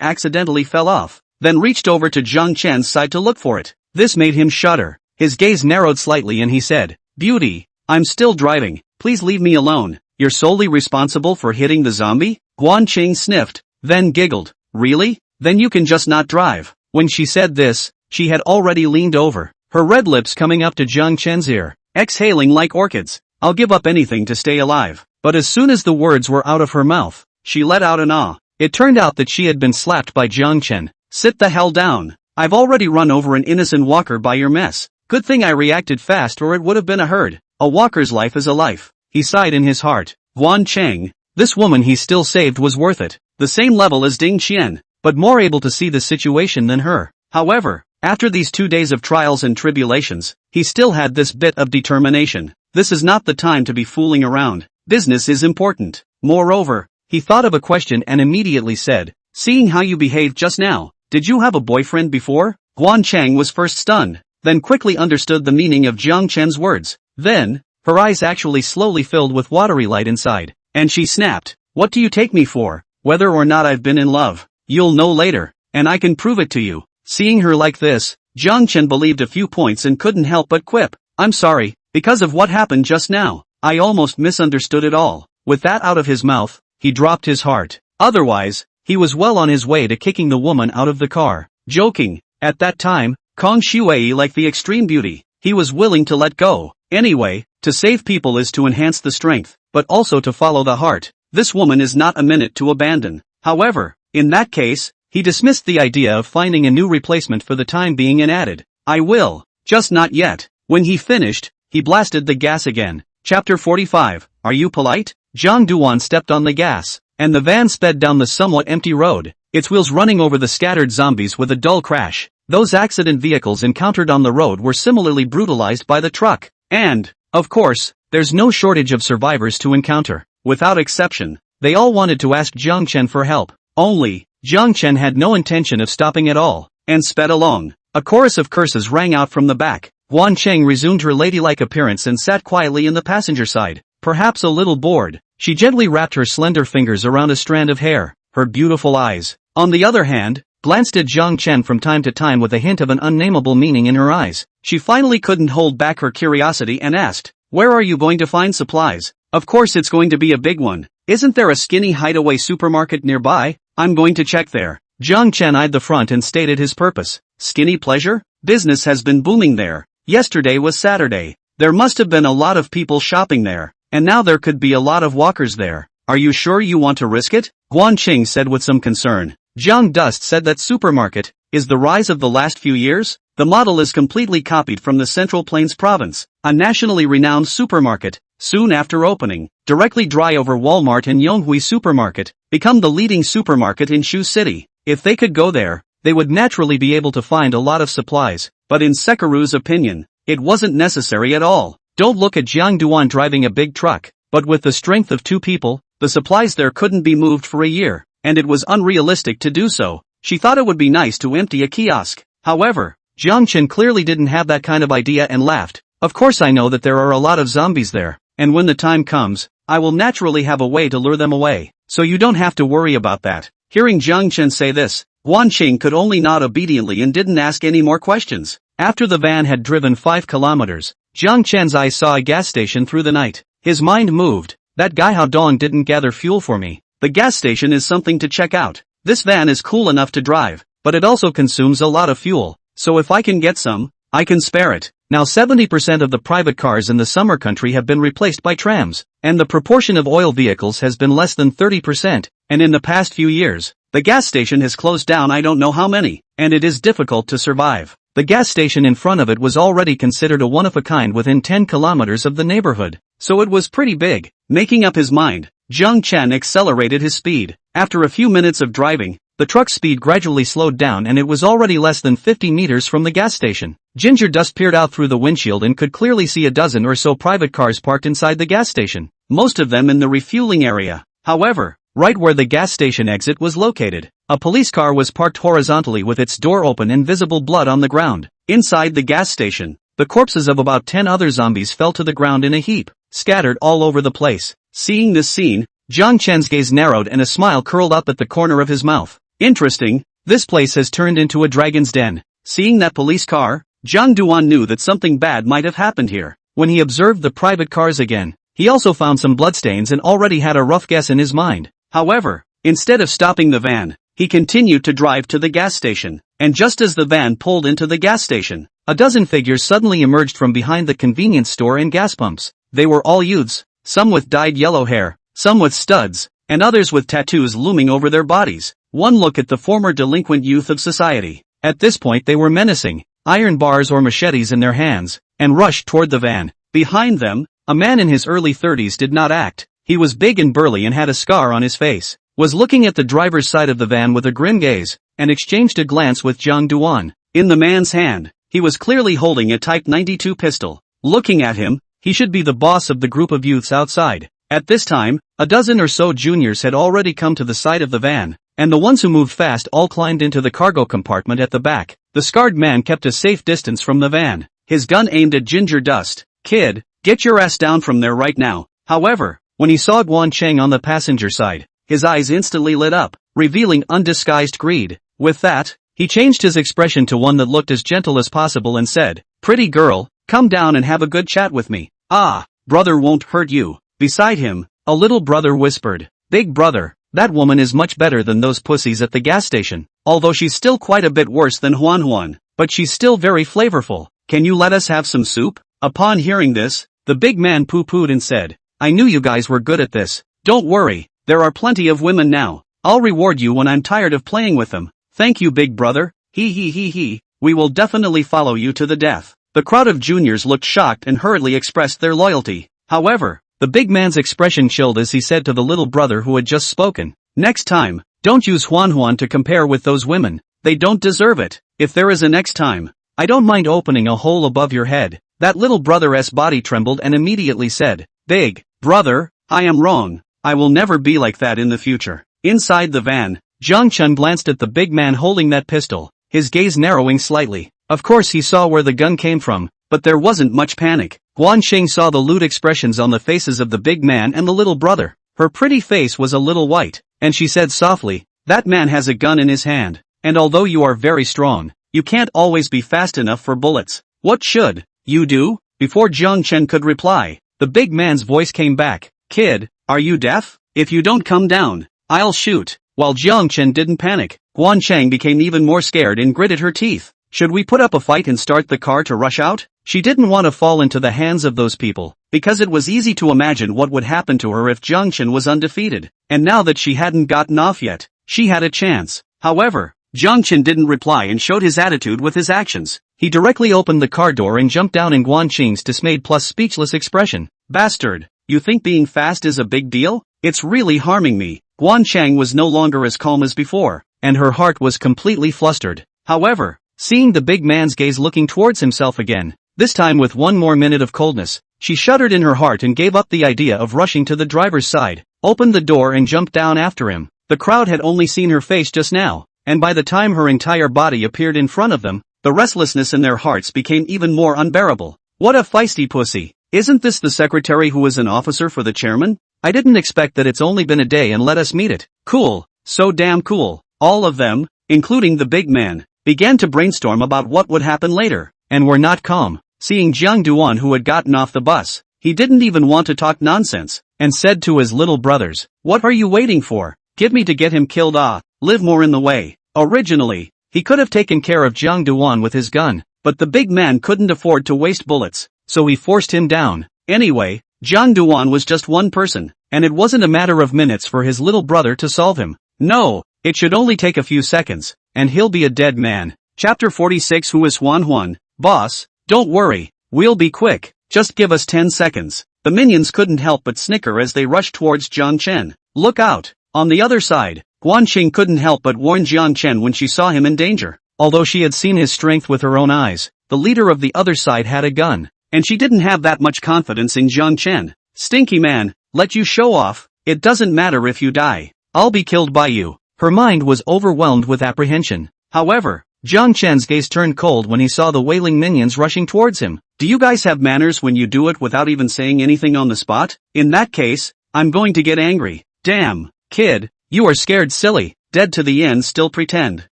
accidentally fell off, then reached over to Zhang Chen's side to look for it. This made him shudder. His gaze narrowed slightly and he said, "Beauty, I'm still driving, please leave me alone. You're solely responsible for hitting the zombie?" Guan Ching sniffed, then giggled. "Really? Then you can just not drive." When she said this, she had already leaned over, her red lips coming up to Zhang Chen's ear, exhaling like orchids. "I'll give up anything to stay alive." But as soon as the words were out of her mouth, she let out an ah. It turned out that she had been slapped by Zhang Chen. "Sit the hell down. I've already run over an innocent walker by your mess. Good thing I reacted fast or it would have been a herd. A walker's life is a life." He sighed in his heart. Guan Cheng, this woman he still saved was worth it. The same level as Ding Qian, but more able to see the situation than her. However, after these 2 days of trials and tribulations, he still had this bit of determination. This is not the time to be fooling around. Business is important. Moreover, he thought of a question and immediately said, "Seeing how you behaved just now, did you have a boyfriend before?" Guan Chang was first stunned, then quickly understood the meaning of Zhang Chen's words. Then, her eyes actually slowly filled with watery light inside, and she snapped, "What do you take me for? Whether or not I've been in love, you'll know later, and I can prove it to you." Seeing her like this, Zhang Chen believed a few points and couldn't help but quip, "I'm sorry, because of what happened just now, I almost misunderstood it all." With that out of his mouth, he dropped his heart. Otherwise, he was well on his way to kicking the woman out of the car. Joking, at that time, Kong Shui liked the extreme beauty. He was willing to let go. Anyway, to save people is to enhance the strength, but also to follow the heart. This woman is not a minute to abandon. However, in that case, he dismissed the idea of finding a new replacement for the time being and added, "I will, just not yet." When he finished, he blasted the gas again. Chapter 45, Are You Polite? Zhang Duan stepped on the gas, and the van sped down the somewhat empty road, its wheels running over the scattered zombies with a dull crash. Those accident vehicles encountered on the road were similarly brutalized by the truck. And, of course, there's no shortage of survivors to encounter. Without exception, they all wanted to ask Zhang Chen for help. Only, Zhang Chen had no intention of stopping at all, and sped along. A chorus of curses rang out from the back. Guan Cheng resumed her ladylike appearance and sat quietly in the passenger side. Perhaps a little bored, she gently wrapped her slender fingers around a strand of hair. Her beautiful eyes, on the other hand, glanced at Zhang Chen from time to time with a hint of an unnamable meaning in her eyes. She finally couldn't hold back her curiosity and asked, "Where are you going to find supplies?" "Of course it's going to be a big one. Isn't there a skinny hideaway supermarket nearby? I'm going to check there." Zhang Chen eyed the front and stated his purpose. "Skinny pleasure? Business has been booming there. Yesterday was Saturday. There must have been a lot of people shopping there, and now there could be a lot of walkers there. Are you sure you want to risk it?" Guan Ching said with some concern. Zhang Dust said that supermarket is the rise of the last few years. The model is completely copied from the Central Plains province, a nationally renowned supermarket. Soon after opening, directly dry over Walmart and Yonghui Supermarket, become the leading supermarket in Shu City. If they could go there, they would naturally be able to find a lot of supplies, but in Sekaru's opinion, it wasn't necessary at all. Don't look at Jiang Duan driving a big truck, but with the strength of 2 people, the supplies there couldn't be moved for a year, and it was unrealistic to do so. She thought it would be nice to empty a kiosk. However, Jiang Chen clearly didn't have that kind of idea and laughed. "Of course I know that there are a lot of zombies there, and when the time comes, I will naturally have a way to lure them away, so you don't have to worry about that." Hearing Jiang Chen say this, Guan Qing could only nod obediently and didn't ask any more questions. After the van had driven 5 kilometers, Jiang Chen's eyes saw a gas station through the night. His mind moved. That guy Hao Dong didn't gather fuel for me. The gas station is something to check out. This van is cool enough to drive, but it also consumes a lot of fuel, so if I can get some, I can spare it. Now 70% of the private cars in the summer country have been replaced by trams, and the proportion of oil vehicles has been less than 30%, and in the past few years, the gas station has closed down I don't know how many, and it is difficult to survive. The gas station in front of it was already considered a one-of-a-kind within 10 kilometers of the neighborhood, so it was pretty big. Making up his mind, Zhang Chen accelerated his speed. After a few minutes of driving, the truck's speed gradually slowed down and it was already less than 50 meters from the gas station. Ginger Dust peered out through the windshield and could clearly see a dozen or so private cars parked inside the gas station, most of them in the refueling area. However, right where the gas station exit was located, a police car was parked horizontally with its door open and visible blood on the ground. Inside the gas station, the corpses of about 10 other zombies fell to the ground in a heap, scattered all over the place. Seeing this scene, Jiang Chen's gaze narrowed and a smile curled up at the corner of his mouth. Interesting, this place has turned into a dragon's den. Seeing that police car, Jiang Duan knew that something bad might have happened here. When he observed the private cars again, he also found some bloodstains and already had a rough guess in his mind. However, instead of stopping the van, he continued to drive to the gas station, and just as the van pulled into the gas station, a dozen figures suddenly emerged from behind the convenience store and gas pumps. They were all youths, some with dyed yellow hair, some with studs, and others with tattoos looming over their bodies. One look at the former delinquent youth of society. At this point they were menacing, iron bars or machetes in their hands, and rushed toward the van. Behind them, a man in his early 30s did not act. He was big and burly and had a scar on his face, was looking at the driver's side of the van with a grim gaze, and exchanged a glance with Jiang Duan. In the man's hand, he was clearly holding a Type 92 pistol. Looking at him, he should be the boss of the group of youths outside. At this time, a dozen or so juniors had already come to the side of the van, and the ones who moved fast all climbed into the cargo compartment at the back. The scarred man kept a safe distance from the van, his gun aimed at Ginger Dust. "Kid, get your ass down from there right now." However, when he saw Guan Cheng on the passenger side, his eyes instantly lit up, revealing undisguised greed. With that, he changed his expression to one that looked as gentle as possible and said, "Pretty girl, come down and have a good chat with me." "Ah, brother won't hurt you." Beside him, a little brother whispered, "Big brother, that woman is much better than those pussies at the gas station. Although she's still quite a bit worse than Huan Huan, but she's still very flavorful. Can you let us have some soup?" Upon hearing this, the big man pooh-poohed and said, "I knew you guys were good at this. Don't worry, there are plenty of women now. I'll reward you when I'm tired of playing with them." "Thank you, big brother. He. We will definitely follow you to the death." The crowd of juniors looked shocked and hurriedly expressed their loyalty. However, the big man's expression chilled as he said to the little brother who had just spoken, "Next time, don't use Huan Huan to compare with those women. They don't deserve it. If there is a next time, I don't mind opening a hole above your head." That little brother's body trembled and immediately said, "Big brother, I am wrong. I will never be like that in the future." Inside the van, Jiang Chen glanced at the big man holding that pistol, his gaze narrowing slightly. Of course he saw where the gun came from, but there wasn't much panic. Guan Xing saw the lewd expressions on the faces of the big man and the little brother. Her pretty face was a little white, and she said softly, "That man has a gun in his hand, and although you are very strong, you can't always be fast enough for bullets. What should you do?" Before Jiang Chen could reply, the big man's voice came back, "Kid, are you deaf? If you don't come down, I'll shoot." While Jiang Chen didn't panic, Guan Cheng became even more scared and gritted her teeth. Should we put up a fight and start the car to rush out? She didn't want to fall into the hands of those people, because it was easy to imagine what would happen to her if Jiang Chen was undefeated, and now that she hadn't gotten off yet, she had a chance. However, Jiang Chen didn't reply and showed his attitude with his actions. He directly opened the car door and jumped down in Guan Qing's dismayed plus speechless expression. "Bastard, you think being fast is a big deal? It's really harming me." Guan Cheng was no longer as calm as before, and her heart was completely flustered. However, seeing the big man's gaze looking towards himself again, this time with one more minute of coldness, she shuddered in her heart and gave up the idea of rushing to the driver's side, opened the door and jumped down after him. The crowd had only seen her face just now, and by the time her entire body appeared in front of them, the restlessness in their hearts became even more unbearable. "What a feisty pussy. Isn't this the secretary who is an officer for the chairman? I didn't expect that it's only been a day and let us meet it. Cool, so damn cool." All of them, including the big man, began to brainstorm about what would happen later, and were not calm. Seeing Jiang Duan who had gotten off the bus, he didn't even want to talk nonsense, and said to his little brothers, "What are you waiting for? Give me to get him killed. Live more in the way." Originally, he could have taken care of Jiang Duan with his gun, but the big man couldn't afford to waste bullets, so he forced him down. Anyway, Jiang Duan was just one person, and it wasn't a matter of minutes for his little brother to solve him. No, it should only take a few seconds, and he'll be a dead man. Chapter 46. Who is Huan Huan? "Boss, don't worry, we'll be quick, just give us 10 seconds. The minions couldn't help but snicker as they rushed towards Jiang Chen. "Look out!" On the other side, Guan Xing couldn't help but warn Jiang Chen when she saw him in danger. Although she had seen his strength with her own eyes, the leader of the other side had a gun. And she didn't have that much confidence in Jiang Chen. Stinky man, let you show off, it doesn't matter if you die. I'll be killed by you. Her mind was overwhelmed with apprehension. However, Jiang Chen's gaze turned cold when he saw the wailing minions rushing towards him. Do you guys have manners when you do it without even saying anything on the spot? In that case, I'm going to get angry. Damn, kid, you are scared silly, dead to the end still pretend.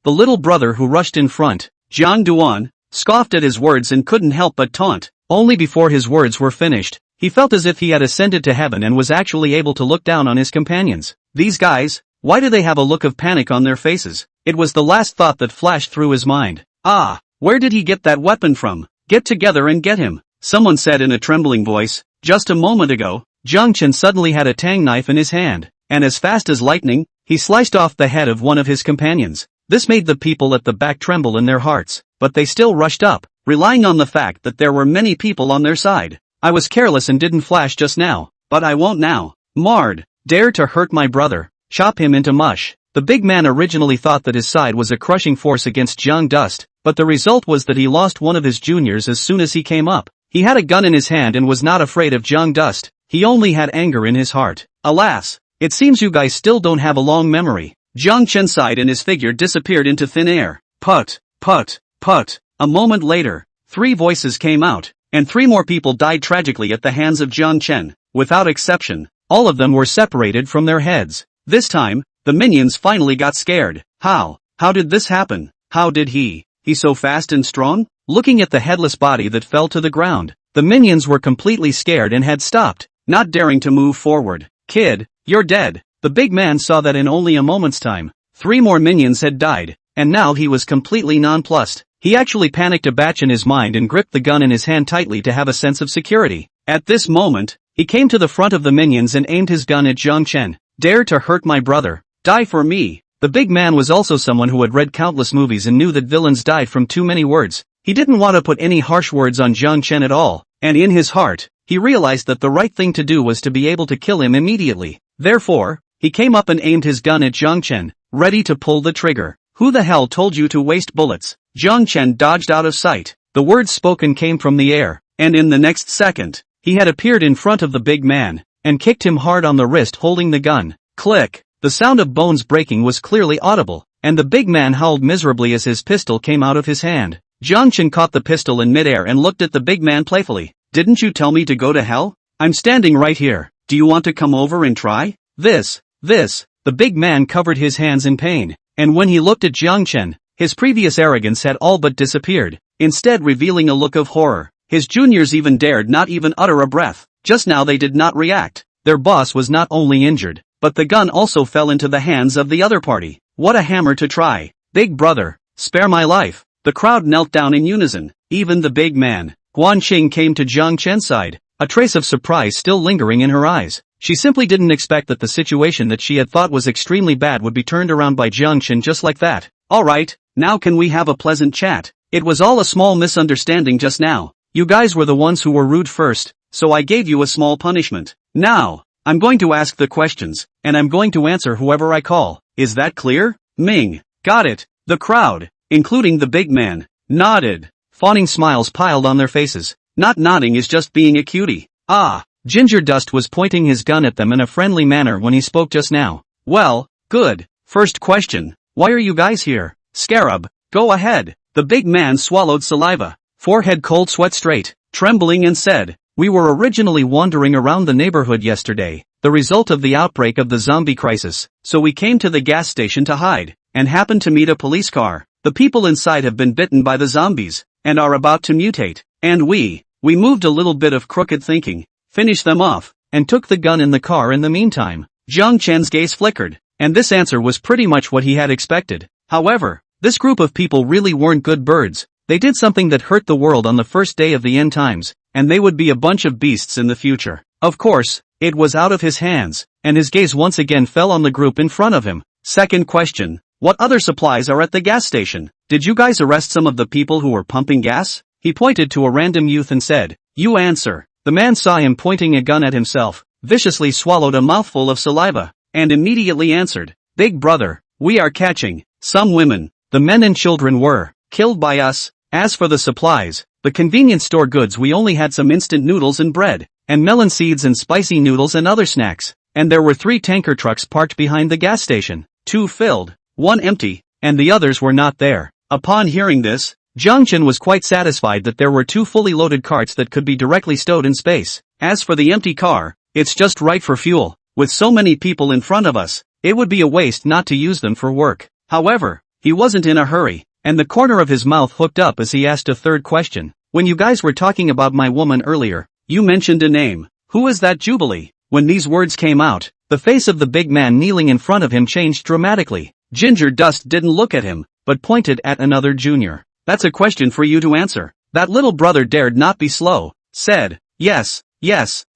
The little brother who rushed in front, Jiang Duan, scoffed at his words and couldn't help but taunt. Only before his words were finished, he felt as if he had ascended to heaven and was actually able to look down on his companions. These guys, why do they have a look of panic on their faces? It was the last thought that flashed through his mind. Ah, where did he get that weapon from? Get together and get him, someone said in a trembling voice. Just a moment ago, Jiang Chen suddenly had a tang knife in his hand, and as fast as lightning, he sliced off the head of one of his companions. This made the people at the back tremble in their hearts, but they still rushed up, relying on the fact that there were many people on their side. I was careless and didn't flash just now, but I won't now. Marred, dare to hurt my brother, chop him into mush. The big man originally thought that his side was a crushing force against Jiang Dust, but the result was that he lost one of his juniors as soon as he came up. He had a gun in his hand and was not afraid of Jiang Dust, he only had anger in his heart. Alas, it seems you guys still don't have a long memory. Jiang Chen sighed and his figure disappeared into thin air. Put, put, put. A moment later, 3 voices came out, and 3 more people died tragically at the hands of Jiang Chen. Without exception, all of them were separated from their heads. This time, the minions finally got scared. How did this happen? How did he so fast and strong? Looking at the headless body that fell to the ground, the minions were completely scared and had stopped, not daring to move forward. Kid, you're dead. The big man saw that in only a moment's time, 3 more minions had died, and now he was completely nonplussed. He actually panicked a batch in his mind and gripped the gun in his hand tightly to have a sense of security. At this moment, he came to the front of the minions and aimed his gun at Jiang Chen. Dare to hurt my brother, die for me. The big man was also someone who had read countless movies and knew that villains died from too many words. He didn't want to put any harsh words on Jiang Chen at all, and in his heart, he realized that the right thing to do was to be able to kill him immediately. Therefore, he came up and aimed his gun at Jiang Chen, ready to pull the trigger. Who the hell told you to waste bullets? Jiang Chen dodged out of sight. The words spoken came from the air, and in the next second, he had appeared in front of the big man, and kicked him hard on the wrist holding the gun. Click! The sound of bones breaking was clearly audible, and the big man howled miserably as his pistol came out of his hand. Jiang Chen caught the pistol in midair and looked at the big man playfully. Didn't you tell me to go to hell? I'm standing right here. Do you want to come over and try? This. The big man covered his hands in pain, and when he looked at Jiang Chen, his previous arrogance had all but disappeared, instead revealing a look of horror. His juniors even dared not even utter a breath. Just now they did not react. Their boss was not only injured, but the gun also fell into the hands of the other party. What a hammer to try. Big brother, spare my life. The crowd knelt down in unison. Even the big man, Guan Qing, came to Jiang Chen's side, a trace of surprise still lingering in her eyes. She simply didn't expect that the situation that she had thought was extremely bad would be turned around by Jiang Chen just like that. Alright, now can we have a pleasant chat? It was all a small misunderstanding just now. You guys were the ones who were rude first, so I gave you a small punishment. Now, I'm going to ask the questions, and I'm going to answer whoever I call. Is that clear? Ming. Got it. The crowd, including the big man, nodded. Fawning smiles piled on their faces. Not nodding is just being a cutie. Ah. Ginger Dust was pointing his gun at them in a friendly manner when he spoke just now. Well, good. First question. Why are you guys here? Scarab, go ahead. The big man swallowed saliva, forehead cold sweat straight, trembling, and said, we were originally wandering around the neighborhood yesterday, the result of the outbreak of the zombie crisis, so we came to the gas station to hide, and happened to meet a police car. The people inside have been bitten by the zombies, and are about to mutate, and we moved a little bit of crooked thinking, finished them off, and took the gun in the car in the meantime. Jiang Chen's gaze flickered, and this answer was pretty much what he had expected. However, this group of people really weren't good birds. They did something that hurt the world on the first day of the end times, and they would be a bunch of beasts in the future. Of course, it was out of his hands, and his gaze once again fell on the group in front of him. Second question. What other supplies are at the gas station? Did you guys arrest some of the people who were pumping gas? He pointed to a random youth and said, you answer. The man saw him pointing a gun at himself, viciously swallowed a mouthful of saliva, and immediately answered, big brother, we are catching some women. The men and children were killed by us. As for the supplies, the convenience store goods, we only had some instant noodles and bread, and melon seeds and spicy noodles and other snacks. And there were 3 tanker trucks parked behind the gas station, 2 filled, 1 empty, and the others were not there. Upon hearing this, Jiang Chen was quite satisfied that there were 2 fully loaded carts that could be directly stowed in space. As for the empty car, it's just right for fuel. With so many people in front of us, it would be a waste not to use them for work. However, he wasn't in a hurry, and the corner of his mouth hooked up as he asked a third question. When you guys were talking about my woman earlier, you mentioned a name. Who is that Jubilee? When these words came out, the face of the big man kneeling in front of him changed dramatically. Ginger Dust didn't look at him, but pointed at another junior. That's a question for you to answer. That little brother dared not be slow, said, yes,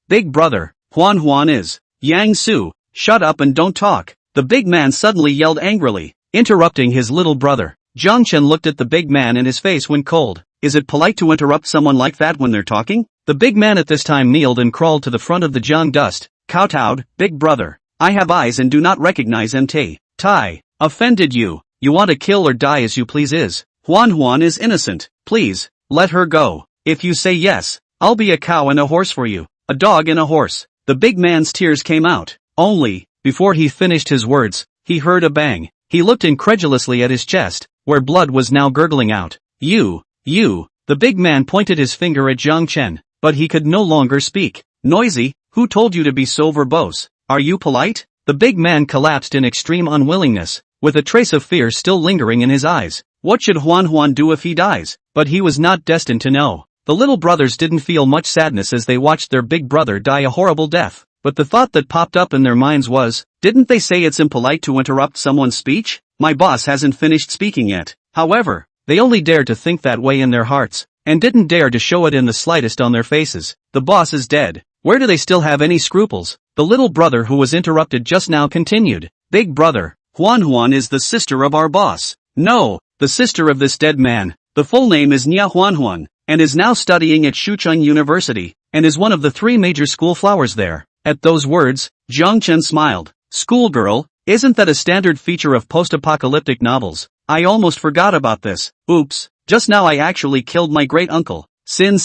big brother, Huan is. Yang Su, shut up and don't talk. The big man suddenly yelled angrily, interrupting his little brother. Jiang Chen looked at the big man and his face went cold. Is it polite to interrupt someone like that when they're talking? The big man at this time kneeled and crawled to the front of the Jiang Dust, kowtowed, big brother. I have eyes and do not recognize MT. Tai. Offended you. You want to kill or die as you please is. Huan is innocent. Please, let her go. If you say yes, I'll be a cow and a horse for you. A dog and a horse. The big man's tears came out. Only, before he finished his words, he heard a bang. He looked incredulously at his chest, where blood was now gurgling out. You. The big man pointed his finger at Jiang Chen, but he could no longer speak. Noisy, who told you to be so verbose? Are you polite? The big man collapsed in extreme unwillingness, with a trace of fear still lingering in his eyes. What should Huan do if he dies? But he was not destined to know. The little brothers didn't feel much sadness as they watched their big brother die a horrible death, but the thought that popped up in their minds was, didn't they say it's impolite to interrupt someone's speech? My boss hasn't finished speaking yet. However, they only dared to think that way in their hearts, and didn't dare to show it in the slightest on their faces. The boss is dead. Where do they still have any scruples? The little brother who was interrupted just now continued. Big brother, Huan is the sister of our boss. No, the sister of this dead man. The full name is Nia Huan, and is now studying at Shucheng University, and is one of the 3 major school flowers there. At those words, Jiang Chen smiled. Schoolgirl, isn't that a standard feature of post-apocalyptic novels? I almost forgot about this. Oops, just now I actually killed my great-uncle. Sin.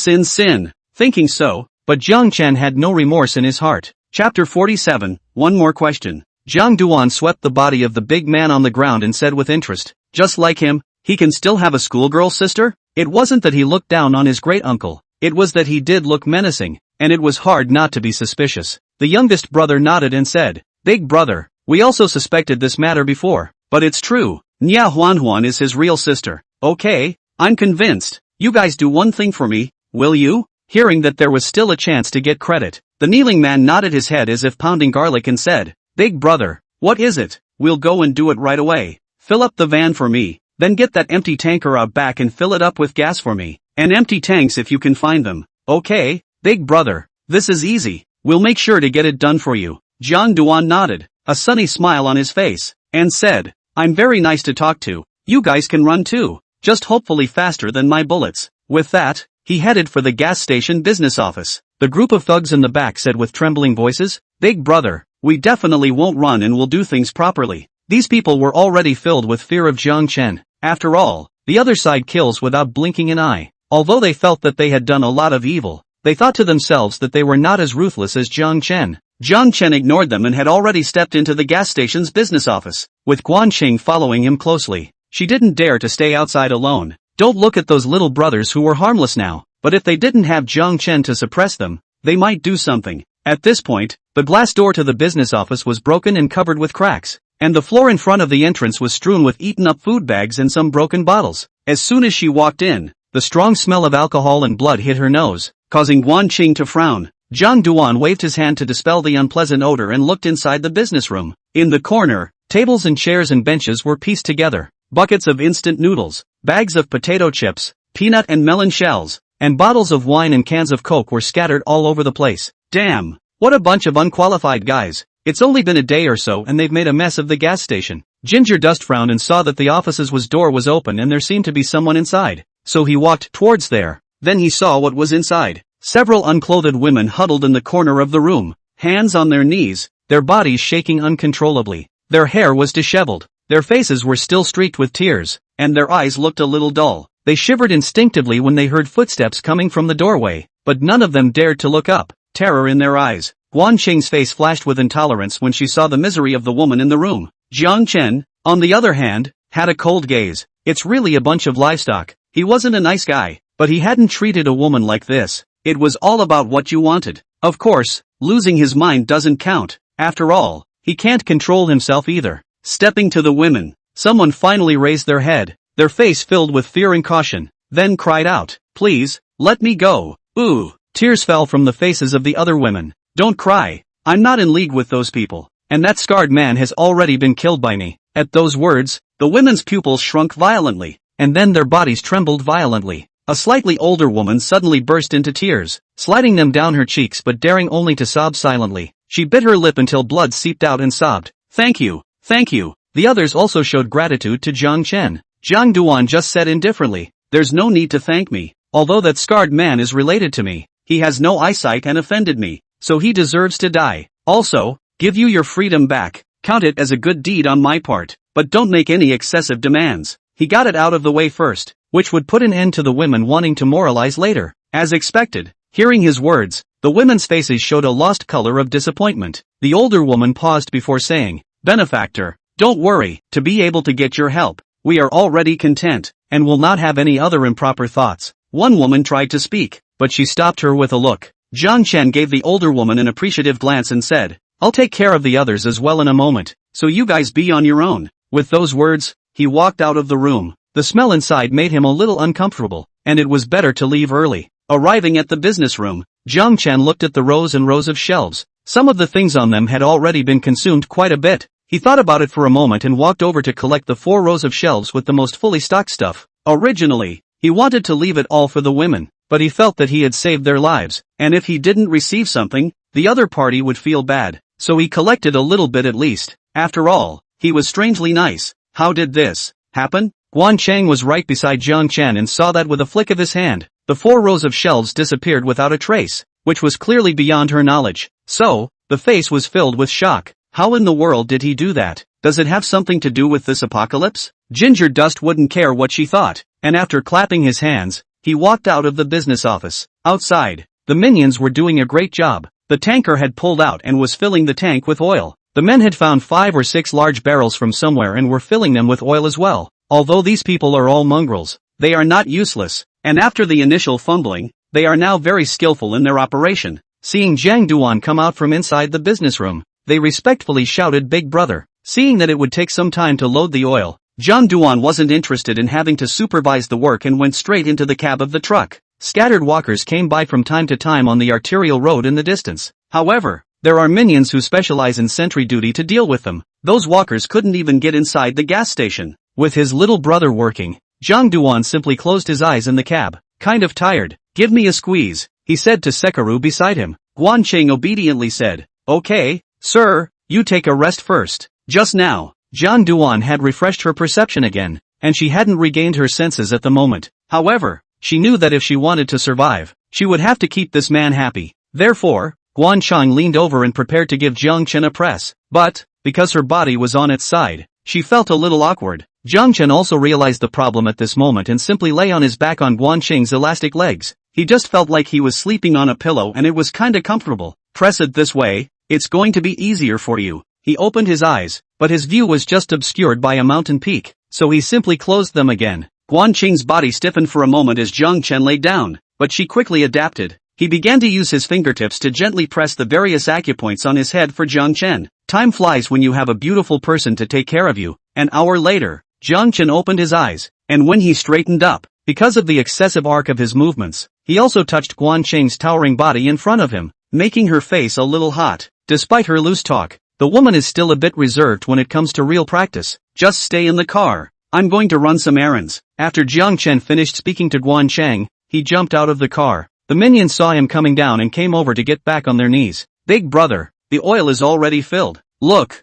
Thinking so, but Jiang Chen had no remorse in his heart. Chapter 47, One More Question. Jiang Duan swept the body of the big man on the ground and said with interest, just like him, he can still have a schoolgirl sister? It wasn't that he looked down on his great-uncle, it was that he did look menacing, and it was hard not to be suspicious. The youngest brother nodded and said, Big brother, we also suspected this matter before, but it's true, Nia Huan is his real sister. Okay, I'm convinced. You guys do one thing for me, will you? Hearing that there was still a chance to get credit, the kneeling man nodded his head as if pounding garlic and said, Big brother, what is it? We'll go and do it right away. Fill up the van for me, then get that empty tanker out back and fill it up with gas for me, and empty tanks if you can find them. Okay, big brother, this is easy, we'll make sure to get it done for you. Jiang Duan nodded, a sunny smile on his face, and said, I'm very nice to talk to. You guys can run too, just hopefully faster than my bullets. With that, he headed for the gas station business office. The group of thugs in the back said with trembling voices, Big brother, we definitely won't run and will do things properly. These people were already filled with fear of Jiang Chen. After all, the other side kills without blinking an eye. Although they felt that they had done a lot of evil, they thought to themselves that they were not as ruthless as Jiang Chen. Jiang Chen ignored them and had already stepped into the gas station's business office, with Guanqing following him closely. She didn't dare to stay outside alone. Don't look at those little brothers who were harmless now, but if they didn't have Jiang Chen to suppress them, they might do something. At this point, the glass door to the business office was broken and covered with cracks, and the floor in front of the entrance was strewn with eaten-up food bags and some broken bottles. As soon as she walked in, the strong smell of alcohol and blood hit her nose, causing Guanqing to frown. Jiang Duan waved his hand to dispel the unpleasant odor and looked inside the business room. In the corner, tables and chairs and benches were pieced together. Buckets of instant noodles, bags of potato chips, peanut and melon shells, and bottles of wine and cans of Coke were scattered all over the place. Damn, what a bunch of unqualified guys. It's only been a day or so and they've made a mess of the gas station. Ginger Dust frowned and saw that the office's door was open and there seemed to be someone inside. So he walked towards there. Then he saw what was inside. Several unclothed women huddled in the corner of the room, hands on their knees, their bodies shaking uncontrollably. Their hair was disheveled. Their faces were still streaked with tears, and their eyes looked a little dull. They shivered instinctively when they heard footsteps coming from the doorway, but none of them dared to look up, terror in their eyes. Guan Qing's face flashed with intolerance when she saw the misery of the woman in the room. Jiang Chen, on the other hand, had a cold gaze. It's really a bunch of livestock. He wasn't a nice guy, but he hadn't treated a woman like this. It was all about what you wanted. Of course, losing his mind doesn't count. After all, he can't control himself either. Stepping to the women, someone finally raised their head, their face filled with fear and caution, then cried out, "Please, let me go." Ooh, tears fell from the faces of the other women. "Don't cry. I'm not in league with those people, and that scarred man has already been killed by me." At those words, the women's pupils shrunk violently, and then their bodies trembled violently. A slightly older woman suddenly burst into tears, sliding them down her cheeks but daring only to sob silently. She bit her lip until blood seeped out and sobbed, "Thank you, thank you." The others also showed gratitude to Jiang Chen. Jiang Duan just said indifferently, "There's no need to thank me. Although that scarred man is related to me, he has no eyesight and offended me, so he deserves to die. Also, give you your freedom back. Count it as a good deed on my part, but don't make any excessive demands." He got it out of the way first, which would put an end to the women wanting to moralize later. As expected, hearing his words, the women's faces showed a lost color of disappointment. The older woman paused before saying, "Benefactor, don't worry, to be able to get your help, we are already content, and will not have any other improper thoughts." One woman tried to speak, but she stopped her with a look. Jiang Chen gave the older woman an appreciative glance and said, "I'll take care of the others as well in a moment, so you guys be on your own." With those words, he walked out of the room. The smell inside made him a little uncomfortable, and it was better to leave early. Arriving at the business room, Jiang Chen looked at the rows and rows of shelves. Some of the things on them had already been consumed quite a bit. He thought about it for a moment and walked over to collect the 4 rows of shelves with the most fully stocked stuff. Originally, he wanted to leave it all for the women, but he felt that he had saved their lives, and if he didn't receive something, the other party would feel bad. So he collected a little bit at least. After all, he was strangely nice. How did this happen? Guan Chang was right beside Jiang Chen and saw that with a flick of his hand, the 4 rows of shelves disappeared without a trace, which was clearly beyond her knowledge. So, the face was filled with shock. How in the world did he do that? Does it have something to do with this apocalypse? Ginger Dust wouldn't care what she thought, and after clapping his hands, he walked out of the business office. Outside, the minions were doing a great job. The tanker had pulled out and was filling the tank with oil. The men had found 5 or 6 large barrels from somewhere and were filling them with oil as well. Although these people are all mongrels, they are not useless, and after the initial fumbling, they are now very skillful in their operation. Seeing Jiang Duan come out from inside the business room, they respectfully shouted, "Big brother." Seeing that it would take some time to load the oil, Jiang Duan wasn't interested in having to supervise the work and went straight into the cab of the truck. Scattered walkers came by from time to time on the arterial road in the distance. However, there are minions who specialize in sentry duty to deal with them. Those walkers couldn't even get inside the gas station. With his little brother working, Jiang Duan simply closed his eyes in the cab. "Kind of tired. Give me a squeeze," he said to Sekaru beside him. Guan Cheng obediently said, "Okay, sir, you take a rest first." Just now, Jiang Duan had refreshed her perception again, and she hadn't regained her senses at the moment. However, she knew that if she wanted to survive, she would have to keep this man happy. Therefore, Guan Cheng leaned over and prepared to give Jiang Chen a press. But, because her body was on its side, she felt a little awkward. Jiang Chen also realized the problem at this moment and simply lay on his back on Guan Cheng's elastic legs. He just felt like he was sleeping on a pillow and it was kinda comfortable. "Press it this way, it's going to be easier for you." He opened his eyes, but his view was just obscured by a mountain peak, so he simply closed them again. Guan Cheng's body stiffened for a moment as Jiang Chen lay down, but she quickly adapted. He began to use his fingertips to gently press the various acupoints on his head for Jiang Chen. Time flies when you have a beautiful person to take care of you. An hour later, Jiang Chen opened his eyes, and when he straightened up, because of the excessive arc of his movements, he also touched Guan Cheng's towering body in front of him, making her face a little hot. Despite her loose talk, the woman is still a bit reserved when it comes to real practice. "Just stay in the car. I'm going to run some errands." After Jiang Chen finished speaking to Guan Cheng, he jumped out of the car. The minions saw him coming down and came over to get back on their knees. "Big brother, the oil is already filled. Look,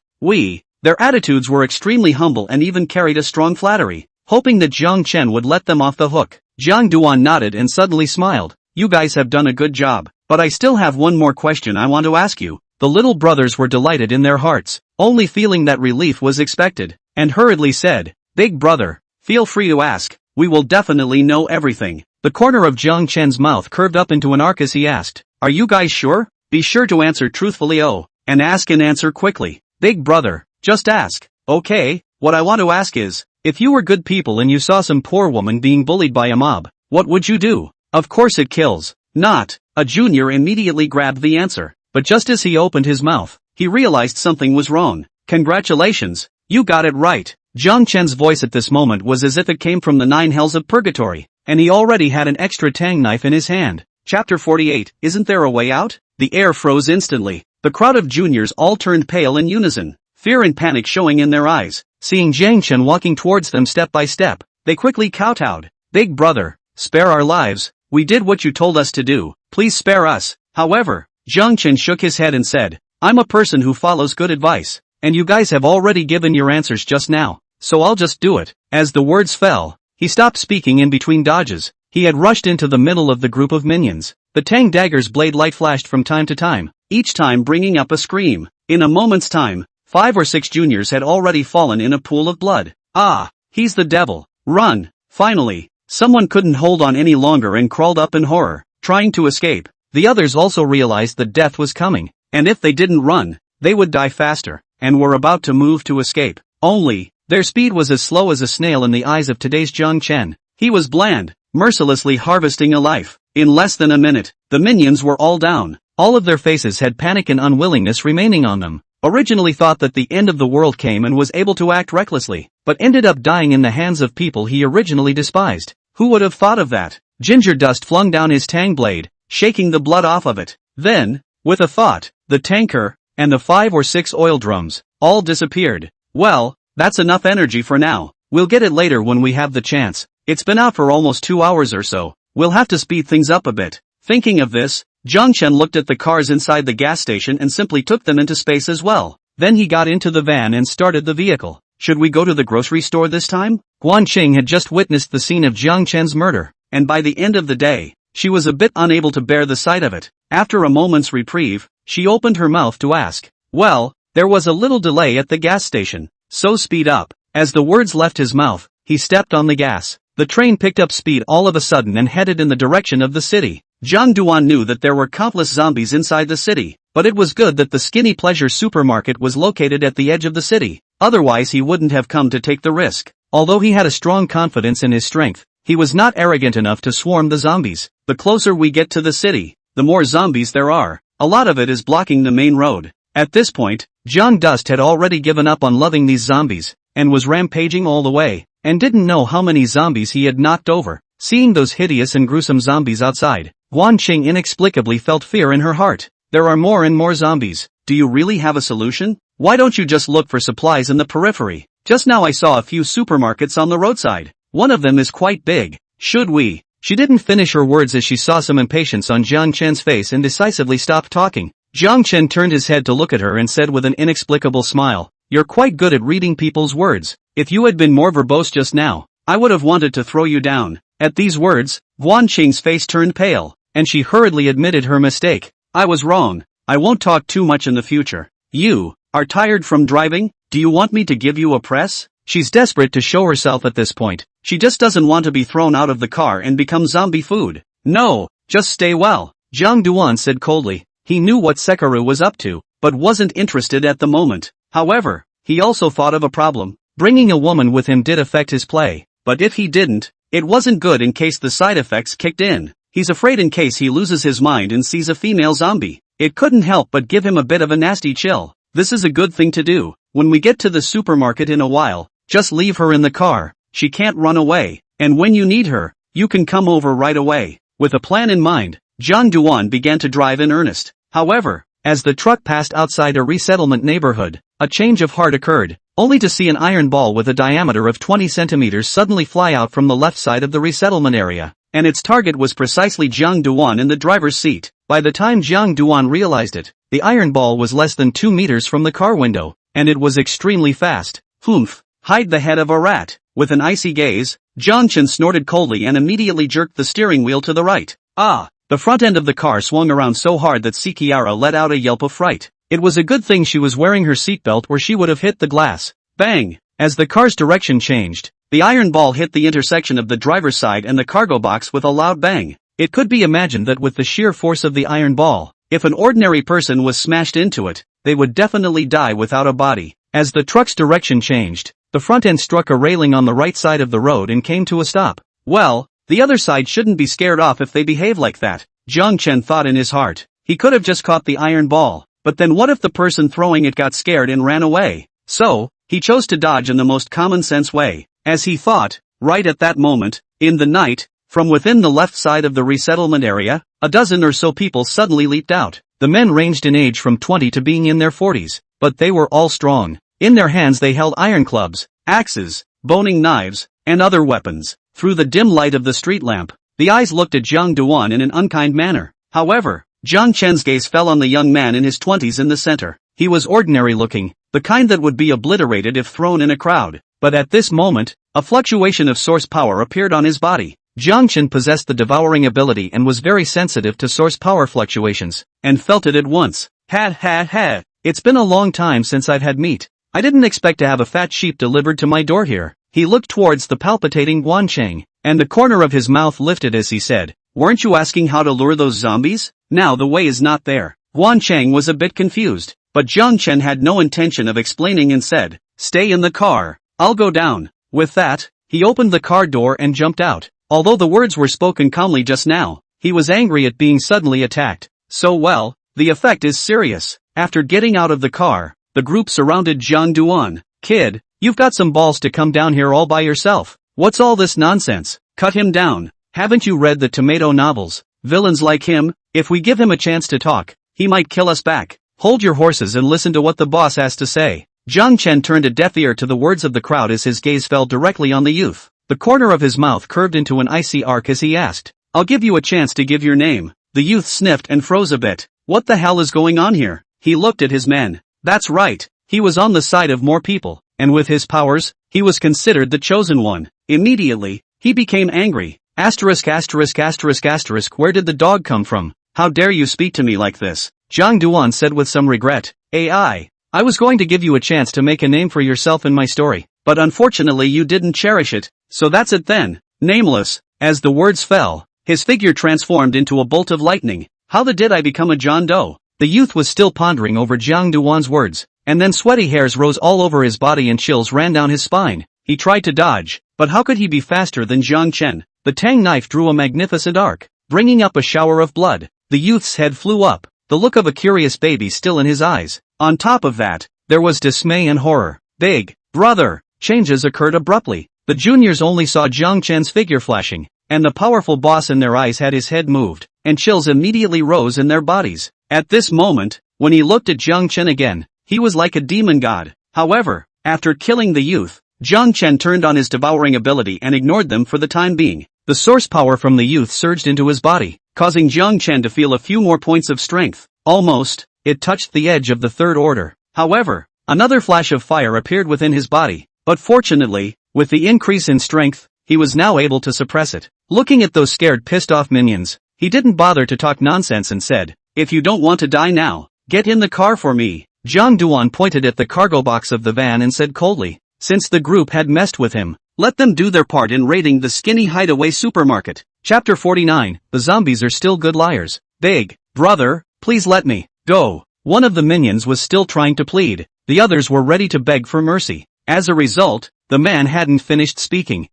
Their attitudes were extremely humble and even carried a strong flattery, hoping that Jiang Chen would let them off the hook. Jiang Duan nodded and suddenly smiled. "You guys have done a good job, but I still have one more question I want to ask you." The little brothers were delighted in their hearts, only feeling that relief was expected, and hurriedly said, "Big brother, feel free to ask." we will definitely know everything. The corner of Jiang Chen's mouth curved up into an arc as he asked, are you guys sure? Be sure to answer truthfully, and ask and answer quickly. Big brother, just ask. Okay, what I want to ask is, if you were good people and you saw some poor woman being bullied by a mob, what would you do? Of course it kills. Not. A junior immediately grabbed the answer, but just as he opened his mouth, he realized something was wrong. Congratulations, you got it right. Jiang Chen's voice at this moment was as if it came from the 9 hells of purgatory, and he already had an extra tang knife in his hand. Chapter 48, Isn't there a way out? The air froze instantly. The crowd of juniors all turned pale in unison, fear and panic showing in their eyes. Seeing Jiang Chen walking towards them step by step, they quickly kowtowed. Big brother, spare our lives, we did what you told us to do, please spare us. However, Jiang Chen shook his head and said, I'm a person who follows good advice, and you guys have already given your answers just now, so I'll just do it. As the words fell, he stopped speaking in between dodges. He had rushed into the middle of the group of minions. The Tang dagger's blade light flashed from time to time, each time bringing up a scream. In a moment's time, 5 or 6 juniors had already fallen in a pool of blood. Ah, he's the devil. Run! Finally, someone couldn't hold on any longer and crawled up in horror, trying to escape. The others also realized that death was coming, and if they didn't run, they would die faster, and were about to move to escape. Only, their speed was as slow as a snail in the eyes of today's Jiang Chen. He was bland, mercilessly harvesting a life. In less than a minute, the minions were all down. All of their faces had panic and unwillingness remaining on them. Originally thought that the end of the world came and was able to act recklessly, but ended up dying in the hands of people he originally despised. Who would have thought of that? Ginger Dust flung down his tang blade, shaking the blood off of it. Then, with a thought, the tanker, and the 5 or 6 oil drums, all disappeared. Well, that's enough energy for now. We'll get it later when we have the chance. It's been out for almost 2 hours or so. We'll have to speed things up a bit. Thinking of this, Jiang Chen looked at the cars inside the gas station and simply took them into space as well. Then he got into the van and started the vehicle. Should we go to the grocery store this time? Guan Qing had just witnessed the scene of Jiang Chen's murder, and by the end of the day, she was a bit unable to bear the sight of it. After a moment's reprieve, she opened her mouth to ask, well, there was a little delay at the gas station, so speed up. As the words left his mouth, he stepped on the gas. The train picked up speed all of a sudden and headed in the direction of the city. Zhang Duan knew that there were countless zombies inside the city, but it was good that the Skinny Pleasure supermarket was located at the edge of the city, otherwise he wouldn't have come to take the risk. Although he had a strong confidence in his strength, he was not arrogant enough to swarm the zombies. The closer we get to the city, the more zombies there are. A lot of it is blocking the main road. At this point, Jiang Dust had already given up on loving these zombies, and was rampaging all the way, and didn't know how many zombies he had knocked over. Seeing those hideous and gruesome zombies outside, Guan Qing inexplicably felt fear in her heart. There are more and more zombies. Do you really have a solution? Why don't you just look for supplies in the periphery? Just now I saw a few supermarkets on the roadside. One of them is quite big. Should we? She didn't finish her words as she saw some impatience on Jiang Chen's face and decisively stopped talking. Jiang Chen turned his head to look at her and said with an inexplicable smile, "You're quite good at reading people's words. If you had been more verbose just now, I would have wanted to throw you down." At these words, Guan Qing's face turned pale, and she hurriedly admitted her mistake. "I was wrong. I won't talk too much in the future. You are tired from driving? Do you want me to give you a press?" She's desperate to show herself at this point. She just doesn't want to be thrown out of the car and become zombie food. "No, just stay well," Zhang Duan said coldly. He knew what Sekaru was up to, but wasn't interested at the moment. However, he also thought of a problem. Bringing a woman with him did affect his play, but if he didn't, it wasn't good in case the side effects kicked in. He's afraid in case he loses his mind and sees a female zombie. It couldn't help but give him a bit of a nasty chill. This is a good thing to do. When we get to the supermarket in a while, just leave her in the car. She can't run away, and when you need her, you can come over right away. With a plan in mind, Zhang Duan began to drive in earnest. However, as the truck passed outside a resettlement neighborhood, a change of heart occurred, only to see an iron ball with a diameter of 20 centimeters suddenly fly out from the left side of the resettlement area, and its target was precisely Zhang Duan in the driver's seat. By the time Zhang Duan realized it, the iron ball was less than 2 meters from the car window, and it was extremely fast. "Humph, hide the head of a rat." With an icy gaze, Jiang Chen snorted coldly and immediately jerked the steering wheel to the right. Ah! The front end of the car swung around so hard that Sikiara let out a yelp of fright. It was a good thing she was wearing her seatbelt or she would have hit the glass. Bang! As the car's direction changed, the iron ball hit the intersection of the driver's side and the cargo box with a loud bang. It could be imagined that with the sheer force of the iron ball, if an ordinary person was smashed into it, they would definitely die without a body. As the truck's direction changed, the front end struck a railing on the right side of the road and came to a stop. Well, the other side shouldn't be scared off if they behave like that, Jiang Chen thought in his heart. He could have just caught the iron ball, but then what if the person throwing it got scared and ran away? So, he chose to dodge in the most common-sense way. As he thought, right at that moment, in the night, from within the left side of the resettlement area, a dozen or so people suddenly leaped out. The men ranged in age from 20 to being in their 40s, but they were all strong. In their hands they held iron clubs, axes, boning knives, and other weapons. Through the dim light of the street lamp, the eyes looked at Jiang Duan in an unkind manner. However, Jiang Chen's gaze fell on the young man in his 20s in the center. He was ordinary looking, the kind that would be obliterated if thrown in a crowd. But at this moment, a fluctuation of source power appeared on his body. Jiang Chen possessed the devouring ability and was very sensitive to source power fluctuations, and felt it at once. Ha. It's been a long time since I've had meat. I didn't expect to have a fat sheep delivered to my door here. He looked towards the palpitating Guancheng, and the corner of his mouth lifted as he said, "Weren't you asking how to lure those zombies? Now the way is not there." Guancheng was a bit confused, but Jiang Chen had no intention of explaining and said, "Stay in the car. I'll go down." With that, he opened the car door and jumped out. Although the words were spoken calmly just now, he was angry at being suddenly attacked. So well, the effect is serious. After getting out of the car, the group surrounded Jiang Duan. "Kid, you've got some balls to come down here all by yourself. What's all this nonsense? Cut him down. Haven't you read the tomato novels? Villains like him, if we give him a chance to talk, he might kill us back. Hold your horses and listen to what the boss has to say." Jiang Chen turned a deaf ear to the words of the crowd as his gaze fell directly on the youth. The corner of his mouth curved into an icy arc as he asked, "I'll give you a chance to give your name." The youth sniffed and froze a bit. What the hell is going on here? He looked at his men. That's right, he was on the side of more people, and with his powers, he was considered the chosen one. Immediately, he became angry. Asterisk, where did the dog come from? How dare you speak to me like this? Jiang Duan said with some regret. I was going to give you a chance to make a name for yourself in my story, but unfortunately you didn't cherish it, so that's it then. Nameless. As the words fell, his figure transformed into a bolt of lightning. How the did I become a John Doe? The youth was still pondering over Jiang Duan's words, and then sweaty hairs rose all over his body and chills ran down his spine. He tried to dodge, but how could he be faster than Jiang Chen? The tang knife drew a magnificent arc, bringing up a shower of blood. The youth's head flew up, the look of a curious baby still in his eyes. On top of that, there was dismay and horror. Big brother! Changes occurred abruptly. The juniors only saw Jiang Chen's figure flashing, and the powerful boss in their eyes had his head moved, and chills immediately rose in their bodies. At this moment, when he looked at Jiang Chen again, he was like a demon god. However, after killing the youth, Jiang Chen turned on his devouring ability and ignored them for the time being. The source power from the youth surged into his body, causing Jiang Chen to feel a few more points of strength. Almost, it touched the edge of the third order. However, another flash of fire appeared within his body, but fortunately, with the increase in strength, he was now able to suppress it. Looking at those scared, pissed-off minions, he didn't bother to talk nonsense and said, "If you don't want to die now, get in the car for me." Jiang Duan pointed at the cargo box of the van and said coldly, since the group had messed with him, let them do their part in raiding the skinny hideaway supermarket. Chapter 49, The Zombies Are Still Good Liars. Big brother, please let me go. One of the minions was still trying to plead. The others were ready to beg for mercy. As a result, the man hadn't finished speaking.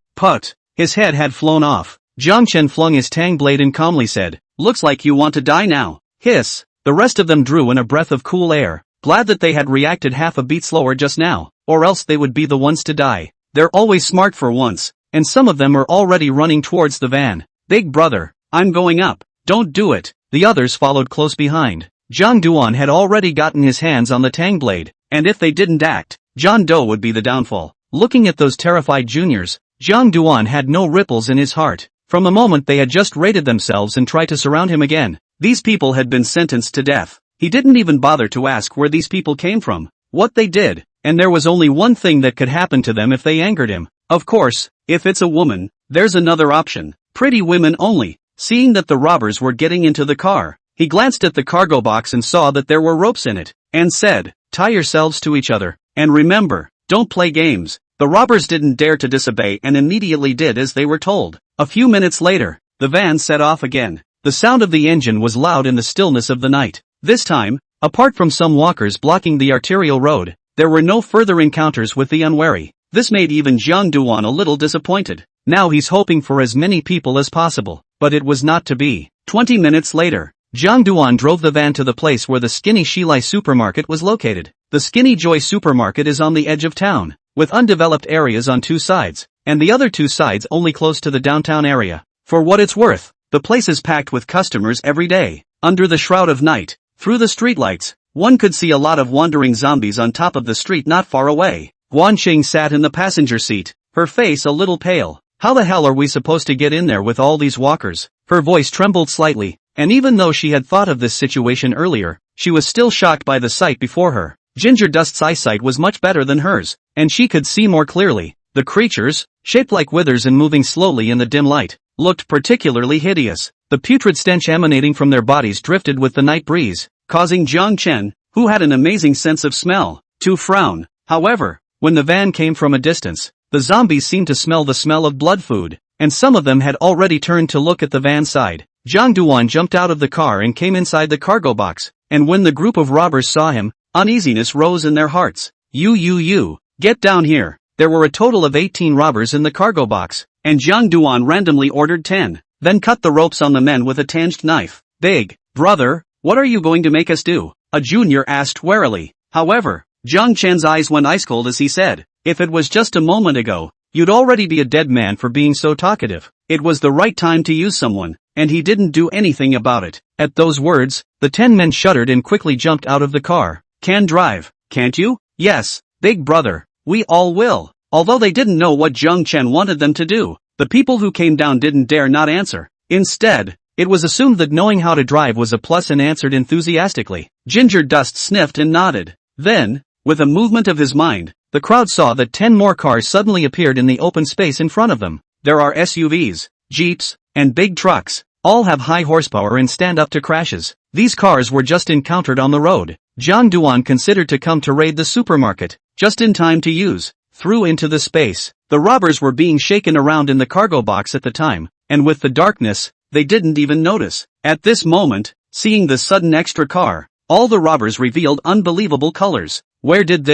His head had flown off. Jiang Chen flung his tang blade and calmly said, "Looks like you want to die now." Hiss. The rest of them drew in a breath of cool air, glad that they had reacted half a beat slower just now, or else they would be the ones to die. They're always smart for once, and some of them are already running towards the van. "Big brother, I'm going up. Don't do it." The others followed close behind. Jiang Duan had already gotten his hands on the tang blade, and if they didn't act, John Doe would be the downfall. Looking at those terrified juniors, Jiang Duan had no ripples in his heart. From a moment they had just raided themselves and tried to surround him again. These people had been sentenced to death. He didn't even bother to ask where these people came from, what they did, and there was only one thing that could happen to them if they angered him. Of course, if it's a woman, there's another option. Pretty women only. Seeing that the robbers were getting into the car, he glanced at the cargo box and saw that there were ropes in it, and said, "Tie yourselves to each other, and remember, don't play games." The robbers didn't dare to disobey and immediately did as they were told. A few minutes later, the van set off again. The sound of the engine was loud in the stillness of the night. This time, apart from some walkers blocking the arterial road, there were no further encounters with the unwary. This made even Jiang Duan a little disappointed. Now he's hoping for as many people as possible, but it was not to be. 20 minutes later, Jiang Duan drove the van to the place where the Skinny Shilai supermarket was located. The Skinny Joy supermarket is on the edge of town, with undeveloped areas on two sides, and the other two sides only close to the downtown area. For what it's worth, the place is packed with customers every day. Under the shroud of night, through the streetlights, one could see a lot of wandering zombies on top of the street not far away. Guanqing sat in the passenger seat, her face a little pale. How the hell are we supposed to get in there with all these walkers? Her voice trembled slightly, and even though she had thought of this situation earlier, she was still shocked by the sight before her. Ginger Dust's eyesight was much better than hers, and she could see more clearly. The creatures, shaped like withers and moving slowly in the dim light, looked particularly hideous. The putrid stench emanating from their bodies drifted with the night breeze, causing Jiang Chen, who had an amazing sense of smell, to frown. However, when the van came from a distance, the zombies seemed to smell the smell of blood food, and some of them had already turned to look at the van side. Jiang Duan jumped out of the car and came inside the cargo box, and when the group of robbers saw him, uneasiness rose in their hearts. You, get down here. There were a total of 18 robbers in the cargo box, and Jiang Duan randomly ordered 10, then cut the ropes on the men with a tanged knife. Big brother, what are you going to make us do? A junior asked warily. However, Jiang Chen's eyes went ice cold as he said, if it was just a moment ago, you'd already be a dead man for being so talkative. It was the right time to use someone, and he didn't do anything about it. At those words, the 10 men shuddered and quickly jumped out of the car. Can drive, can't you? Yes, big brother, we all will. Although they didn't know what Jiang Chen wanted them to do, the people who came down didn't dare not answer. Instead, it was assumed that knowing how to drive was a plus and answered enthusiastically. Ginger Dust sniffed and nodded. Then, with a movement of his mind, the crowd saw that 10 more cars suddenly appeared in the open space in front of them. There are SUVs, jeeps, and big trucks. All have high horsepower and stand up to crashes. These cars were just encountered on the road. Jiang Duan considered to come to raid the supermarket, just in time to use, through into the space. The robbers were being shaken around in the cargo box at the time, and with the darkness, they didn't even notice. At this moment, seeing the sudden extra car, all the robbers revealed unbelievable colors. Where did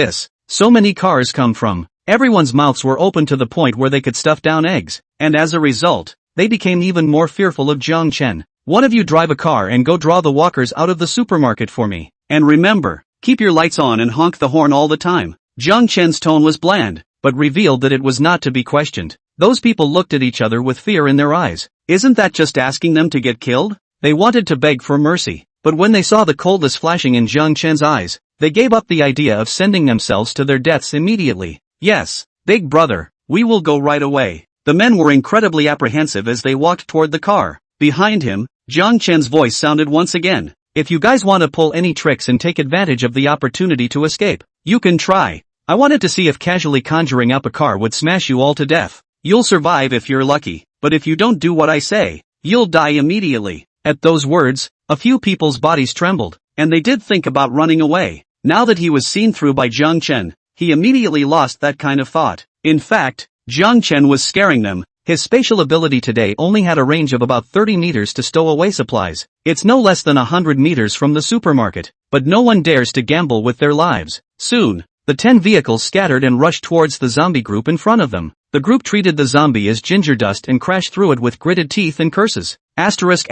so many cars come from? Everyone's mouths were open to the point where they could stuff down eggs, and as a result, they became even more fearful of Jiang Chen. One of you drive a car and go draw the walkers out of the supermarket for me. And remember, keep your lights on and honk the horn all the time. Jiang Chen's tone was bland, but revealed that it was not to be questioned. Those people looked at each other with fear in their eyes. Isn't that just asking them to get killed? They wanted to beg for mercy, but when they saw the coldness flashing in Jiang Chen's eyes, they gave up the idea of sending themselves to their deaths immediately. Yes, big brother, we will go right away. The men were incredibly apprehensive as they walked toward the car. Behind him, Jiang Chen's voice sounded once again. If you guys want to pull any tricks and take advantage of the opportunity to escape, you can try. I wanted to see if casually conjuring up a car would smash you all to death. You'll survive if you're lucky, but if you don't do what I say, you'll die immediately. At those words, a few people's bodies trembled, and they did think about running away. Now that he was seen through by Jiang Chen, he immediately lost that kind of thought. In fact, Jiang Chen was scaring them. His spatial ability today only had a range of about 30 meters to stow away supplies. It's no less than 100 meters from the supermarket, but no one dares to gamble with their lives. Soon, the 10 vehicles scattered and rushed towards the zombie group in front of them. The group treated the zombie as ginger dust and crashed through it with gritted teeth and curses. Asterisk.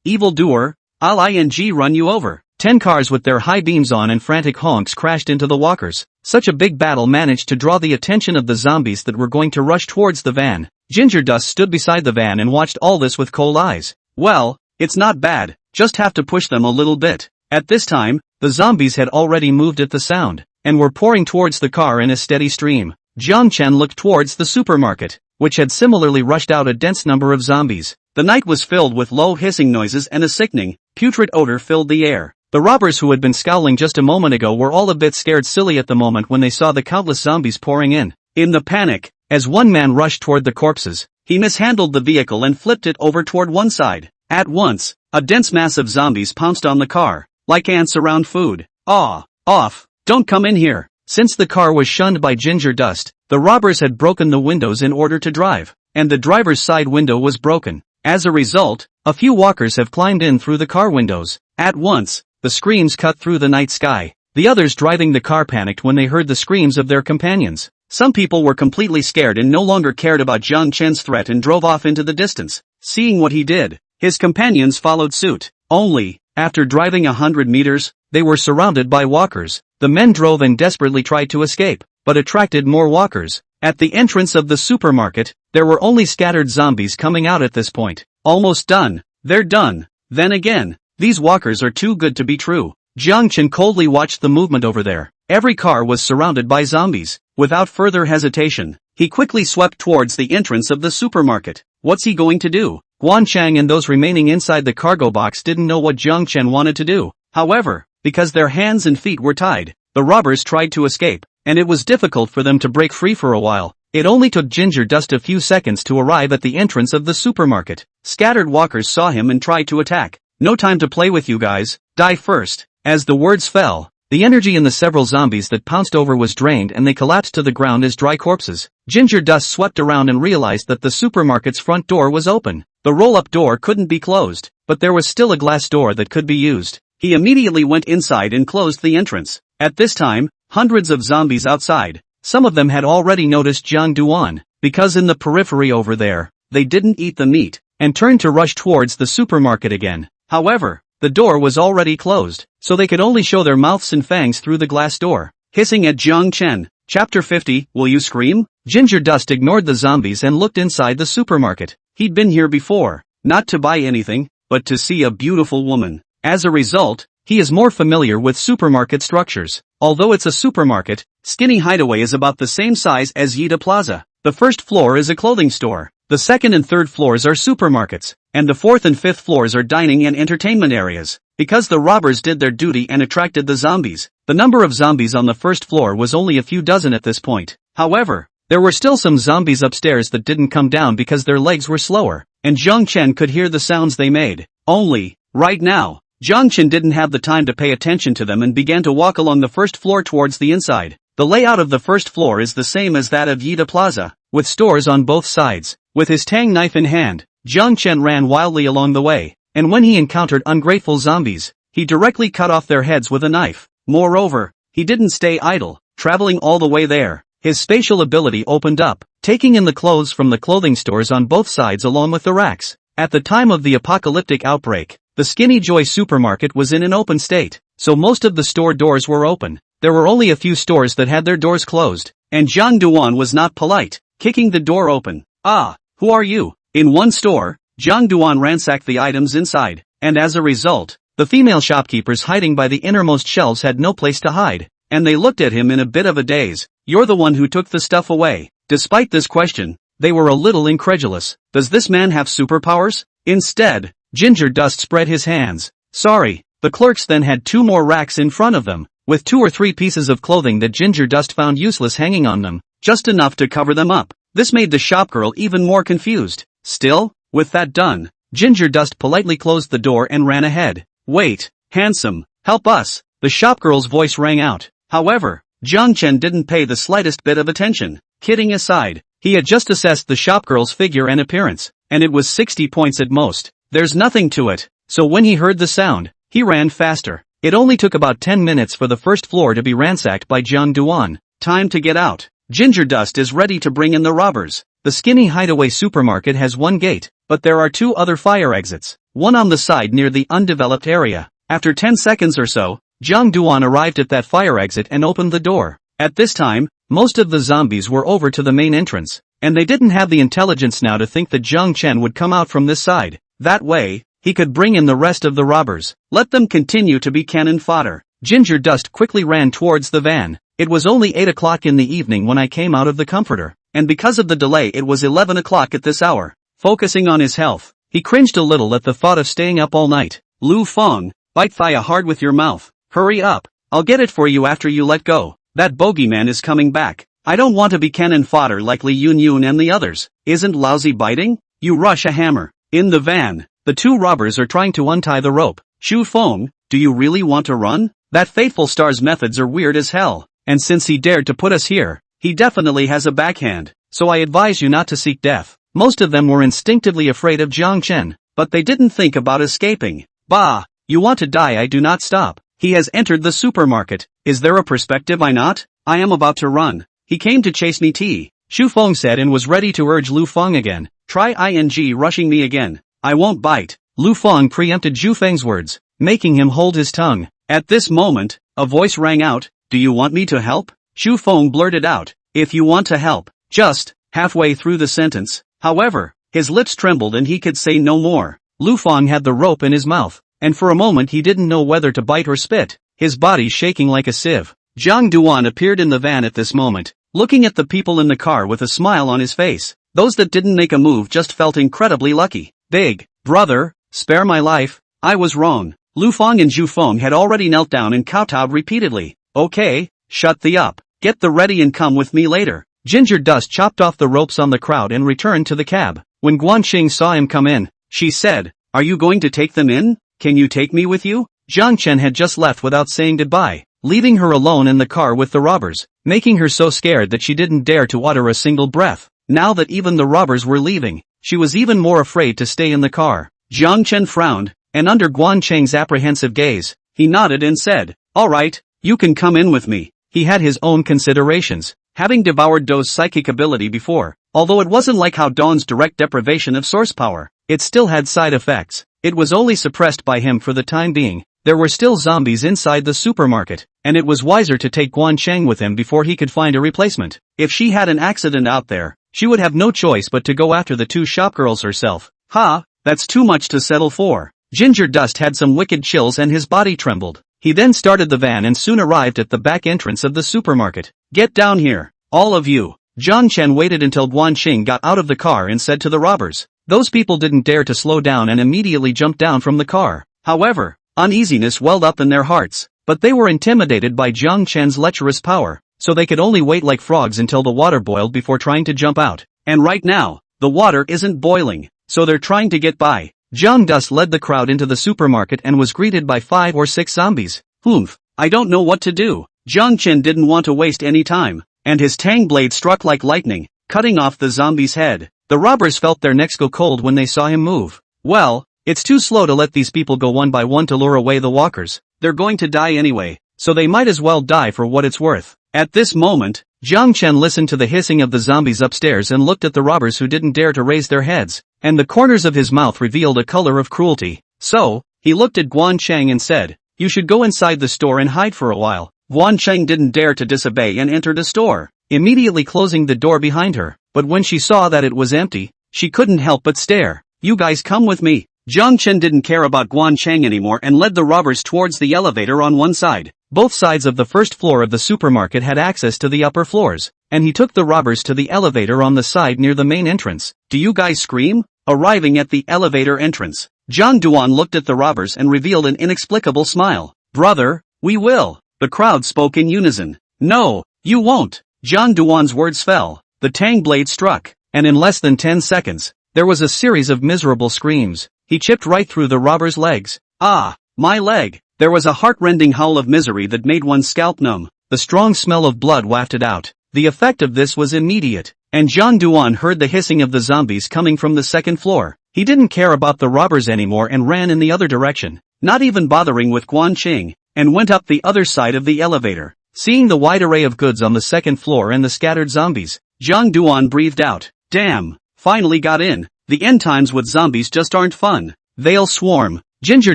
Evildoer, I'll run you over. 10 cars with their high beams on and frantic honks crashed into the walkers. Such a big battle managed to draw the attention of the zombies that were going to rush towards the van. Ginger Dust stood beside the van and watched all this with cold eyes. Well, it's not bad, just have to push them a little bit. At this time, the zombies had already moved at the sound, and were pouring towards the car in a steady stream. Jiang Chen looked towards the supermarket, which had similarly rushed out a dense number of zombies. The night was filled with low hissing noises and a sickening, putrid odor filled the air. The robbers who had been scowling just a moment ago were all a bit scared silly at the moment when they saw the countless zombies pouring in. In the panic, as one man rushed toward the corpses, he mishandled the vehicle and flipped it over toward one side. At once, a dense mass of zombies pounced on the car, like ants around food. Off! Don't come in here! Since the car was shunned by Ginger Dust, the robbers had broken the windows in order to drive, and the driver's side window was broken. As a result, a few walkers have climbed in through the car windows. At once, the screams cut through the night sky. The others driving the car panicked when they heard the screams of their companions. Some people were completely scared and no longer cared about Jiang Chen's threat and drove off into the distance. Seeing what he did, his companions followed suit. Only, after driving 100 meters, they were surrounded by walkers. The men drove and desperately tried to escape, but attracted more walkers. At the entrance of the supermarket, there were only scattered zombies coming out at this point. Almost done. They're done. Then again, these walkers are too good to be true. Jiang Chen coldly watched the movement over there. Every car was surrounded by zombies. Without further hesitation, he quickly swept towards the entrance of the supermarket. What's he going to do? Guan Chang and those remaining inside the cargo box didn't know what Jiang Chen wanted to do. However, because their hands and feet were tied, the robbers tried to escape, and it was difficult for them to break free for a while. It only took Ginger Dust a few seconds to arrive at the entrance of the supermarket. Scattered walkers saw him and tried to attack. No time to play with you guys, die first. As the words fell, the energy in the several zombies that pounced over was drained and they collapsed to the ground as dry corpses. Ginger Dust swept around and realized that the supermarket's front door was open. The roll-up door couldn't be closed, but there was still a glass door that could be used. He immediately went inside and closed the entrance. At this time, hundreds of zombies outside. Some of them had already noticed Jiang Duan, because in the periphery over there, they didn't eat the meat, and turned to rush towards the supermarket again. However, the door was already closed, so they could only show their mouths and fangs through the glass door. Hissing at Jiang Chen. Chapter 50, Will You Scream? Ginger Dust ignored the zombies and looked inside the supermarket. He'd been here before, not to buy anything, but to see a beautiful woman. As a result, he is more familiar with supermarket structures. Although it's a supermarket, Skinny Hideaway is about the same size as Yida Plaza. The first floor is a clothing store. The second and third floors are supermarkets, and the fourth and fifth floors are dining and entertainment areas. Because the robbers did their duty and attracted the zombies, the number of zombies on the first floor was only a few dozen at this point. However, there were still some zombies upstairs that didn't come down because their legs were slower, and Jiang Chen could hear the sounds they made. Only, right now, Jiang Chen didn't have the time to pay attention to them and began to walk along the first floor towards the inside. The layout of the first floor is the same as that of Yida Plaza, with stores on both sides. With his tang knife in hand, Jiang Chen ran wildly along the way, and when he encountered ungrateful zombies, he directly cut off their heads with a knife. Moreover, he didn't stay idle, traveling all the way there. His spatial ability opened up, taking in the clothes from the clothing stores on both sides along with the racks. At the time of the apocalyptic outbreak, the Skinny Joy supermarket was in an open state, so most of the store doors were open. There were only a few stores that had their doors closed, and Jiang Duan was not polite, kicking the door open. Ah, who are you? In one store, Jiang Duan ransacked the items inside, and as a result, the female shopkeepers hiding by the innermost shelves had no place to hide, and they looked at him in a bit of a daze. You're the one who took the stuff away. Despite this question, they were a little incredulous. Does this man have superpowers? Instead, Ginger Dust spread his hands. Sorry. The clerks then had two more racks in front of them, with 2 or 3 pieces of clothing that Ginger Dust found useless hanging on them, just enough to cover them up. This made the shopgirl even more confused. Still, with that done, Ginger Dust politely closed the door and ran ahead. Wait, handsome, help us, the shopgirl's voice rang out. However, Jiang Chen didn't pay the slightest bit of attention. Kidding aside, he had just assessed the shopgirl's figure and appearance, and it was 60 points at most. There's nothing to it, so when he heard the sound, he ran faster. It only took about 10 minutes for the first floor to be ransacked by Jiang Duan. Time to get out. Ginger Dust is ready to bring in the robbers. The Skinny Hideaway supermarket has one gate, but there are 2 other fire exits, one on the side near the undeveloped area. After 10 seconds or so, Jiang Duan arrived at that fire exit and opened the door. At this time, most of the zombies were over to the main entrance, and they didn't have the intelligence now to think that Jiang Chen would come out from this side. That way, he could bring in the rest of the robbers. Let them continue to be cannon fodder. Ginger Dust quickly ran towards the van. It was only 8 o'clock in the evening when I came out of the comforter, and because of the delay it was 11 o'clock at this hour. Focusing on his health, he cringed a little at the thought of staying up all night. Lu Feng, bite Thaya hard with your mouth. Hurry up, I'll get it for you after you let go. That bogeyman is coming back. I don't want to be cannon fodder like Li Yun and the others. Isn't lousy biting? You rush a hammer. In the van, the 2 robbers are trying to untie the rope. Chu Feng, do you really want to run? That faithful star's methods are weird as hell. and since he dared to put us here, he definitely has a backhand, so I advise you not to seek death. Most of them were instinctively afraid of Jiang Chen, but they didn't think about escaping. Bah! You want to die, I do not stop. He has entered the supermarket. Is there a perspective I not? I am about to run. He came to chase me tea, Xu Feng said and was ready to urge Lu Feng again. Try ing rushing me again. I won't bite. Lu Feng preempted Zhu Feng's words, making him hold his tongue. At this moment, a voice rang out, do you want me to help? Xu Feng blurted out, if you want to help, just, halfway through the sentence. However, his lips trembled and he could say no more. Lu Feng had the rope in his mouth, and for a moment he didn't know whether to bite or spit, his body shaking like a sieve. Zhang Duan appeared in the van at this moment, looking at the people in the car with a smile on his face. Those that didn't make a move just felt incredibly lucky. Big brother, spare my life, I was wrong. Lu Feng and Zhu Feng had already knelt down and kowtowed repeatedly. Okay, shut the up, get the ready and come with me later. Ginger Dust chopped off the ropes on the crowd and returned to the cab. When Guanxing saw him come in, she said, are you going to take them in? Can you take me with you? Jiang Chen had just left without saying goodbye, leaving her alone in the car with the robbers, making her so scared that she didn't dare to utter a single breath. Now that even the robbers were leaving, she was even more afraid to stay in the car. Jiang Chen frowned, and under Guancheng's apprehensive gaze, he nodded and said, all right, you can come in with me. He had his own considerations, having devoured Do's psychic ability before. Although it wasn't like Hao Dong's direct deprivation of source power, it still had side effects. It was only suppressed by him for the time being. There were still zombies inside the supermarket, and it was wiser to take Guancheng with him before he could find a replacement. If she had an accident out there, she would have no choice but to go after the two shopgirls herself. Ha, that's too much to settle for. Ginger Dust had some wicked chills and his body trembled. He then started the van and soon arrived at the back entrance of the supermarket. Get down here, all of you. Zhang Chen waited until Guanxing got out of the car and said to the robbers. Those people didn't dare to slow down and immediately jumped down from the car. However, uneasiness welled up in their hearts, but they were intimidated by Jiang Chen's lecherous power, so they could only wait like frogs until the water boiled before trying to jump out. And right now, the water isn't boiling, so they're trying to get by. Jiang Dust led the crowd into the supermarket and was greeted by 5 or 6 zombies. Humph, I don't know what to do. Jiang Chen didn't want to waste any time, and his tang blade struck like lightning, cutting off the zombie's head. The robbers felt their necks go cold when they saw him move. Well, it's too slow to let these people go one by one to lure away the walkers. They're going to die anyway, so they might as well die for what it's worth. At this moment, Jiang Chen listened to the hissing of the zombies upstairs and looked at the robbers who didn't dare to raise their heads, and the corners of his mouth revealed a color of cruelty. So, he looked at Guancheng and said, you should go inside the store and hide for a while. Guancheng didn't dare to disobey and entered the store, immediately closing the door behind her, but when she saw that it was empty, she couldn't help but stare. You guys come with me. Jiang Chen didn't care about Guancheng anymore and led the robbers towards the elevator on one side. Both sides of the first floor of the supermarket had access to the upper floors, and he took the robbers to the elevator on the side near the main entrance. Do you guys scream? Arriving at the elevator entrance, Zhang Duan looked at the robbers and revealed an inexplicable smile. Brother, we will. The crowd spoke in unison. No, you won't. Zhang Duan's words fell. The tang blade struck, and in less than 10 seconds, there was a series of miserable screams. He chipped right through the robber's legs. Ah, my leg! There was a heart-rending howl of misery that made one's scalp numb. The strong smell of blood wafted out. The effect of this was immediate, and Zhang Duan heard the hissing of the zombies coming from the second floor. He didn't care about the robbers anymore and ran in the other direction, not even bothering with Guanxing, and went up the other side of the elevator. Seeing the wide array of goods on the second floor and the scattered zombies, Zhang Duan breathed out. Damn, finally got in. The end times with zombies just aren't fun. They'll swarm. Ginger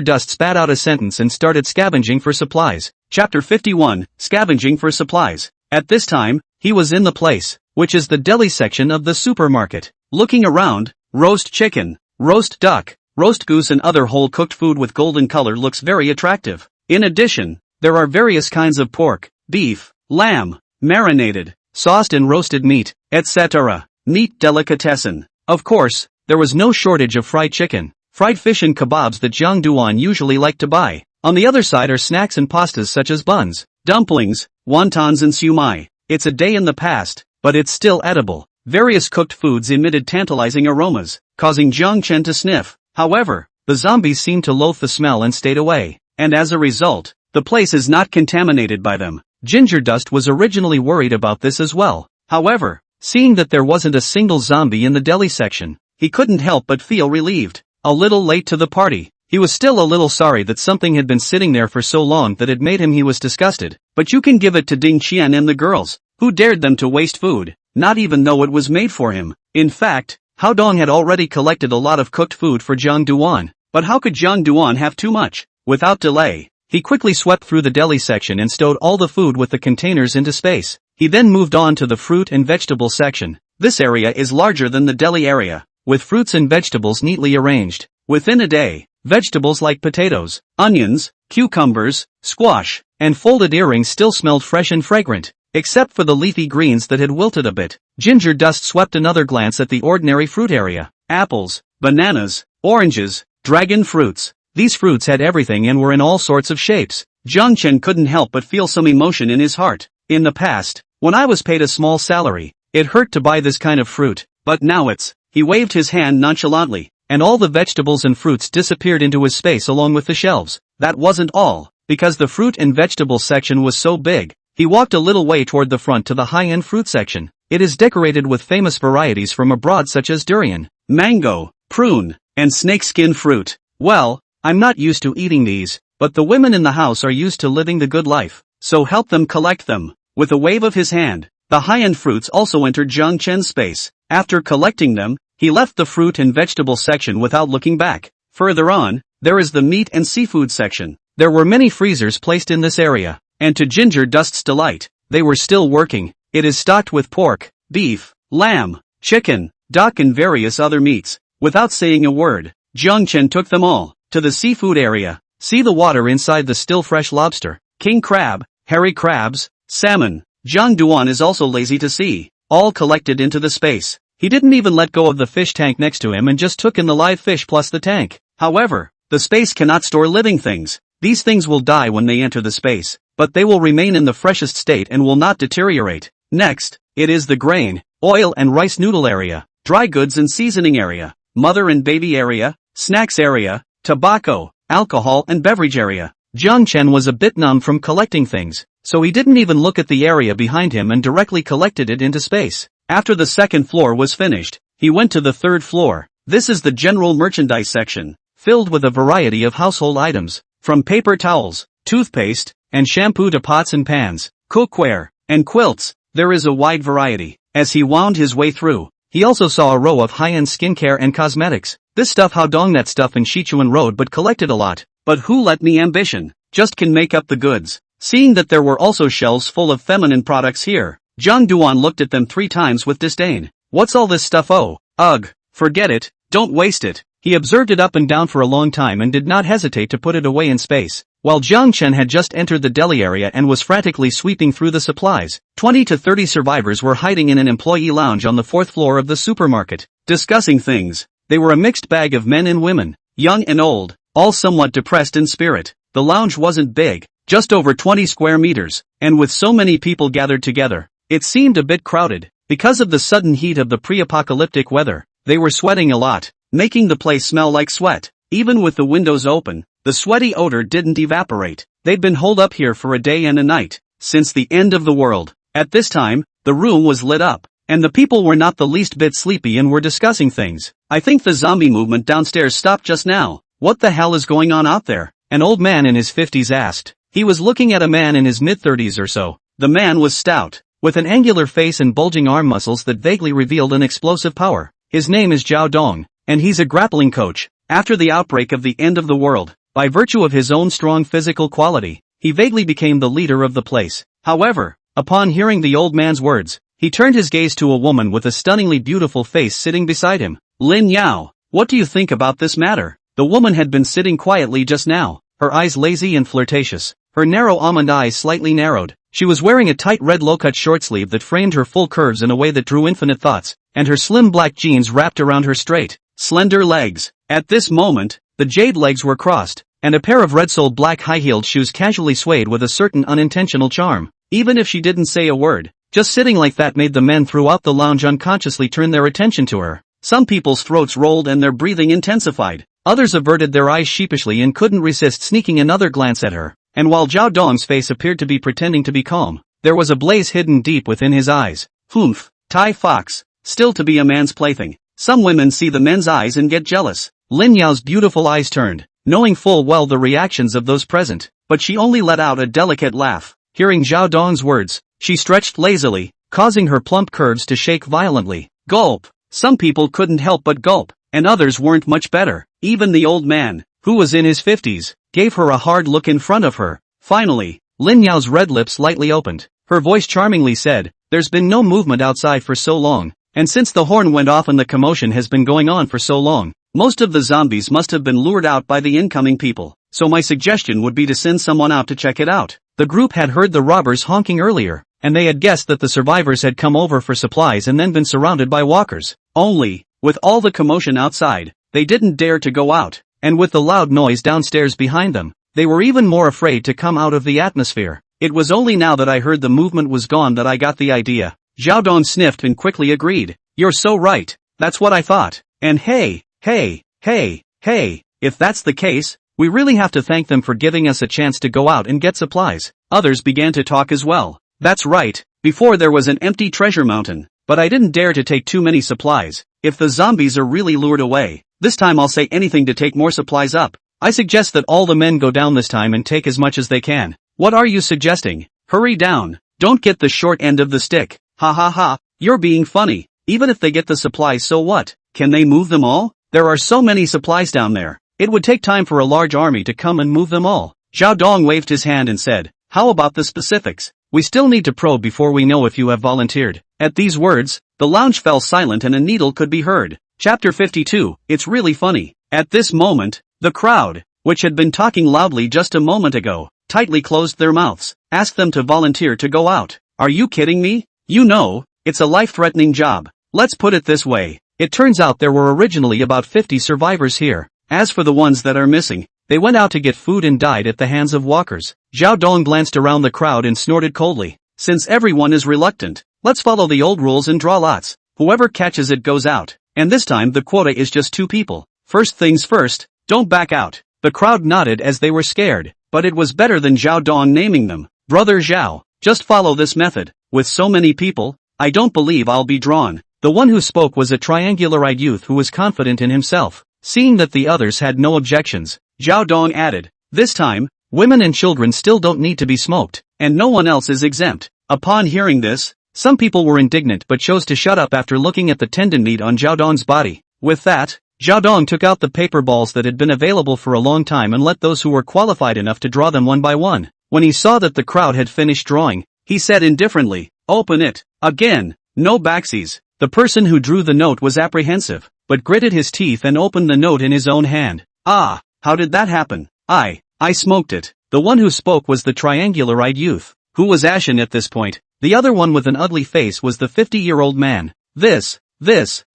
Dust spat out a sentence and started scavenging for supplies. Chapter 51, Scavenging for Supplies. At this time, he was in the place, which is the deli section of the supermarket. Looking around, roast chicken, roast duck, roast goose and other whole cooked food with golden color looks very attractive. In addition, there are various kinds of pork, beef, lamb, marinated, sauced and roasted meat, etc. Meat delicatessen. Of course, there was no shortage of fried chicken, fried fish and kebabs that Zhang Duan usually liked to buy. On the other side are snacks and pastas such as buns, dumplings, wontons and siumai. It's a day in the past, but it's still edible. Various cooked foods emitted tantalizing aromas, causing Jiang Chen to sniff. However, the zombies seemed to loathe the smell and stayed away, and as a result, the place is not contaminated by them. Ginger Dust was originally worried about this as well. However, seeing that there wasn't a single zombie in the deli section, he couldn't help but feel relieved. A little late to the party, he was still a little sorry that something had been sitting there for so long that it made him he was disgusted. But you can give it to Ding Qian and the girls. Who dared them to waste food, not even though it was made for him? In fact, Hao Dong had already collected a lot of cooked food for Jiang Duan. But how could Jiang Duan have too much? Without delay, he quickly swept through the deli section and stowed all the food with the containers into space. He then moved on to the fruit and vegetable section. This area is larger than the deli area, with fruits and vegetables neatly arranged. Within a day, vegetables like potatoes, onions, cucumbers, squash, and folded earrings still smelled fresh and fragrant, except for the leafy greens that had wilted a bit. Ginger Dust swept another glance at the ordinary fruit area. Apples, bananas, oranges, dragon fruits. These fruits had everything and were in all sorts of shapes. Jiang Chen couldn't help but feel some emotion in his heart. In the past, when I was paid a small salary, it hurt to buy this kind of fruit, but now it's... He waved his hand nonchalantly, and all the vegetables and fruits disappeared into his space along with the shelves. That wasn't all, because the fruit and vegetable section was so big. He walked a little way toward the front to the high-end fruit section. It is decorated with famous varieties from abroad such as durian, mango, prune, and snakeskin fruit. Well, I'm not used to eating these, but the women in the house are used to living the good life, so help them collect them. With a wave of his hand, the high-end fruits also entered Jiang Chen's space. After collecting them, he left the fruit and vegetable section without looking back. Further on, there is the meat and seafood section. There were many freezers placed in this area, and to Ginger Dust's delight, they were still working. It is stocked with pork, beef, lamb, chicken, duck and various other meats. Without saying a word, Jiang Chen took them all to the seafood area. See the water inside the still fresh lobster, king crab, hairy crabs, salmon. Jiang Duan is also lazy to see, all collected into the space. He didn't even let go of the fish tank next to him and just took in the live fish plus the tank. However, the space cannot store living things. These things will die when they enter the space, but they will remain in the freshest state and will not deteriorate. Next, it is the grain, oil and rice noodle area, dry goods and seasoning area, mother and baby area, snacks area, tobacco, alcohol and beverage area. Jiang Chen was a bit numb from collecting things, so he didn't even look at the area behind him and directly collected it into space. After the second floor was finished, he went to the third floor. This is the general merchandise section, filled with a variety of household items, from paper towels, toothpaste, and shampoo to pots and pans, cookware, and quilts. There is a wide variety. As he wound his way through, he also saw a row of high-end skincare and cosmetics. This stuff Hao Dong that stuff in Sichuan Road but collected a lot. But who let me ambition? Just can make up the goods. Seeing that there were also shelves full of feminine products here, Jiang Duan looked at them 3 times with disdain. What's all this stuff? Oh, ugh, forget it, don't waste it. He observed it up and down for a long time and did not hesitate to put it away in space. While Jiang Chen had just entered the deli area and was frantically sweeping through the supplies, 20 to 30 survivors were hiding in an employee lounge on the 4th floor of the supermarket, discussing things. They were a mixed bag of men and women, young and old, all somewhat depressed in spirit. The lounge wasn't big, just over 20 square meters, and with so many people gathered together, it seemed a bit crowded. Because of the sudden heat of the pre-apocalyptic weather, they were sweating a lot, making the place smell like sweat. Even with the windows open, the sweaty odor didn't evaporate. They'd been holed up here for a day and a night, since the end of the world. At this time, the room was lit up, and the people were not the least bit sleepy and were discussing things. I think the zombie movement downstairs stopped just now. What the hell is going on out there? An old man in his 50s asked. He was looking at a man in his mid-30s or so. The man was stout, with an angular face and bulging arm muscles that vaguely revealed an explosive power. His name is Hao Dong, and he's a grappling coach. After the outbreak of the end of the world, by virtue of his own strong physical quality, he vaguely became the leader of the place. However, upon hearing the old man's words, he turned his gaze to a woman with a stunningly beautiful face sitting beside him. Lin Yao, what do you think about this matter? The woman had been sitting quietly just now, her eyes lazy and flirtatious, her narrow almond eyes slightly narrowed. She was wearing a tight red low-cut short sleeve that framed her full curves in a way that drew infinite thoughts, and her slim black jeans wrapped around her straight, slender legs. At this moment, the jade legs were crossed, and a pair of red-soled black high-heeled shoes casually swayed with a certain unintentional charm. Even if she didn't say a word, just sitting like that made the men throughout the lounge unconsciously turn their attention to her. Some people's throats rolled and their breathing intensified. Others averted their eyes sheepishly and couldn't resist sneaking another glance at her. and while Zhao Dong's face appeared to be pretending to be calm, there was a blaze hidden deep within his eyes. Humph, Tai Fox, still to be a man's plaything. Some women see the men's eyes and get jealous. Lin Yao's beautiful eyes turned, knowing full well the reactions of those present, but she only let out a delicate laugh. Hearing Zhao Dong's words, she stretched lazily, causing her plump curves to shake violently. Gulp. Some people couldn't help but gulp, and others weren't much better. Even the old man, who was in his 50s, gave her a hard look in front of her. Finally, Lin Yao's red lips lightly opened. Her voice charmingly said, "There's been no movement outside for so long, and since the horn went off and the commotion has been going on for so long, most of the zombies must have been lured out by the incoming people, so my suggestion would be to send someone out to check it out." The group had heard the robbers honking earlier, and they had guessed that the survivors had come over for supplies and then been surrounded by walkers. Only, with all the commotion outside, they didn't dare to go out, and with the loud noise downstairs behind them, they were even more afraid to come out of the atmosphere. It was only now that I heard the movement was gone that I got the idea. Zhao Dong sniffed and quickly agreed. "You're so right, that's what I thought. And hey, if that's the case, we really have to thank them for giving us a chance to go out and get supplies." Others began to talk as well. "That's right, before there was an empty treasure mountain, but I didn't dare to take too many supplies. If the zombies are really lured away, this time I'll say anything to take more supplies up. I suggest that all the men go down this time and take as much as they can." "What are you suggesting? Hurry down, don't get the short end of the stick." "Ha ha ha, you're being funny. Even if they get the supplies, so what? Can they move them all? There are so many supplies down there. It would take time for a large army to come and move them all." Zhao Dong waved his hand and said, "How about the specifics? We still need to probe before we know if you have volunteered." At these words, the lounge fell silent and a needle could be heard. Chapter 52, It's Really Funny. At this moment, the crowd, which had been talking loudly just a moment ago, tightly closed their mouths. "Ask them to volunteer to go out. Are you kidding me? You know, it's a life-threatening job. Let's put it this way. It turns out there were originally about 50 survivors here. As for the ones that are missing, they went out to get food and died at the hands of walkers." Zhao Dong glanced around the crowd and snorted coldly. "Since everyone is reluctant, let's follow the old rules and draw lots. Whoever catches it goes out, and this time the quota is just 2 people. First things first, don't back out." The crowd nodded as they were scared, but it was better than Zhao Dong naming them. "Brother Zhao, just follow this method. With so many people, I don't believe I'll be drawn." The one who spoke was a triangular-eyed youth who was confident in himself. Seeing that the others had no objections, Zhao Dong added, "This time, women and children still don't need to be smoked, and no one else is exempt." Upon hearing this, some people were indignant but chose to shut up after looking at the tendon meat on Zhao Dong's body. With that, Zhao Dong took out the paper balls that had been available for a long time and let those who were qualified enough to draw them one by one. When he saw that the crowd had finished drawing, he said indifferently, "Open it." Again, no backsies. The person who drew the note was apprehensive, but gritted his teeth and opened the note in his own hand. "Ah, how did that happen? I smoked it." The one who spoke was the triangular-eyed youth, who was ashen at this point. The other one with an ugly face was the 50-year-old man. This,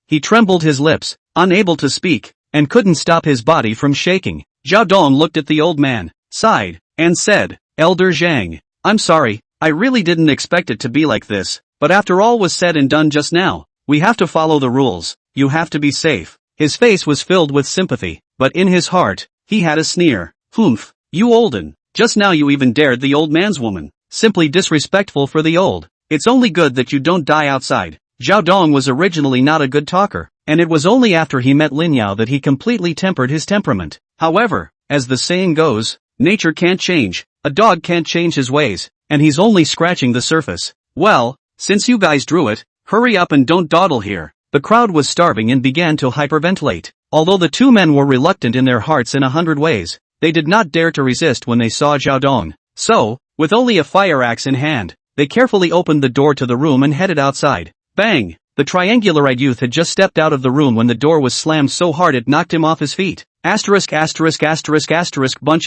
he trembled his lips, unable to speak, and couldn't stop his body from shaking. Zhao Dong looked at the old man, sighed, and said, "Elder Zhang, I'm sorry, I really didn't expect it to be like this, but after all was said and done just now, we have to follow the rules. You have to be safe." His face was filled with sympathy, but in his heart, he had a sneer. "Humph, you olden, just now you even dared the old man's woman. Simply disrespectful for the old. It's only good that you don't die outside." Zhao Dong was originally not a good talker, and it was only after he met Lin Yao that he completely tempered his temperament. However, as the saying goes, nature can't change, a dog can't change his ways, and he's only scratching the surface. "Well, since you guys drew it, hurry up and don't dawdle here." The crowd was starving and began to hyperventilate. Although the 2 men were reluctant in their hearts in 100 ways, they did not dare to resist when they saw Zhao Dong. So, with only a fire axe in hand, they carefully opened the door to the room and headed outside. Bang! The triangular-eyed youth had just stepped out of the room when the door was slammed so hard it knocked him off his feet. Bunch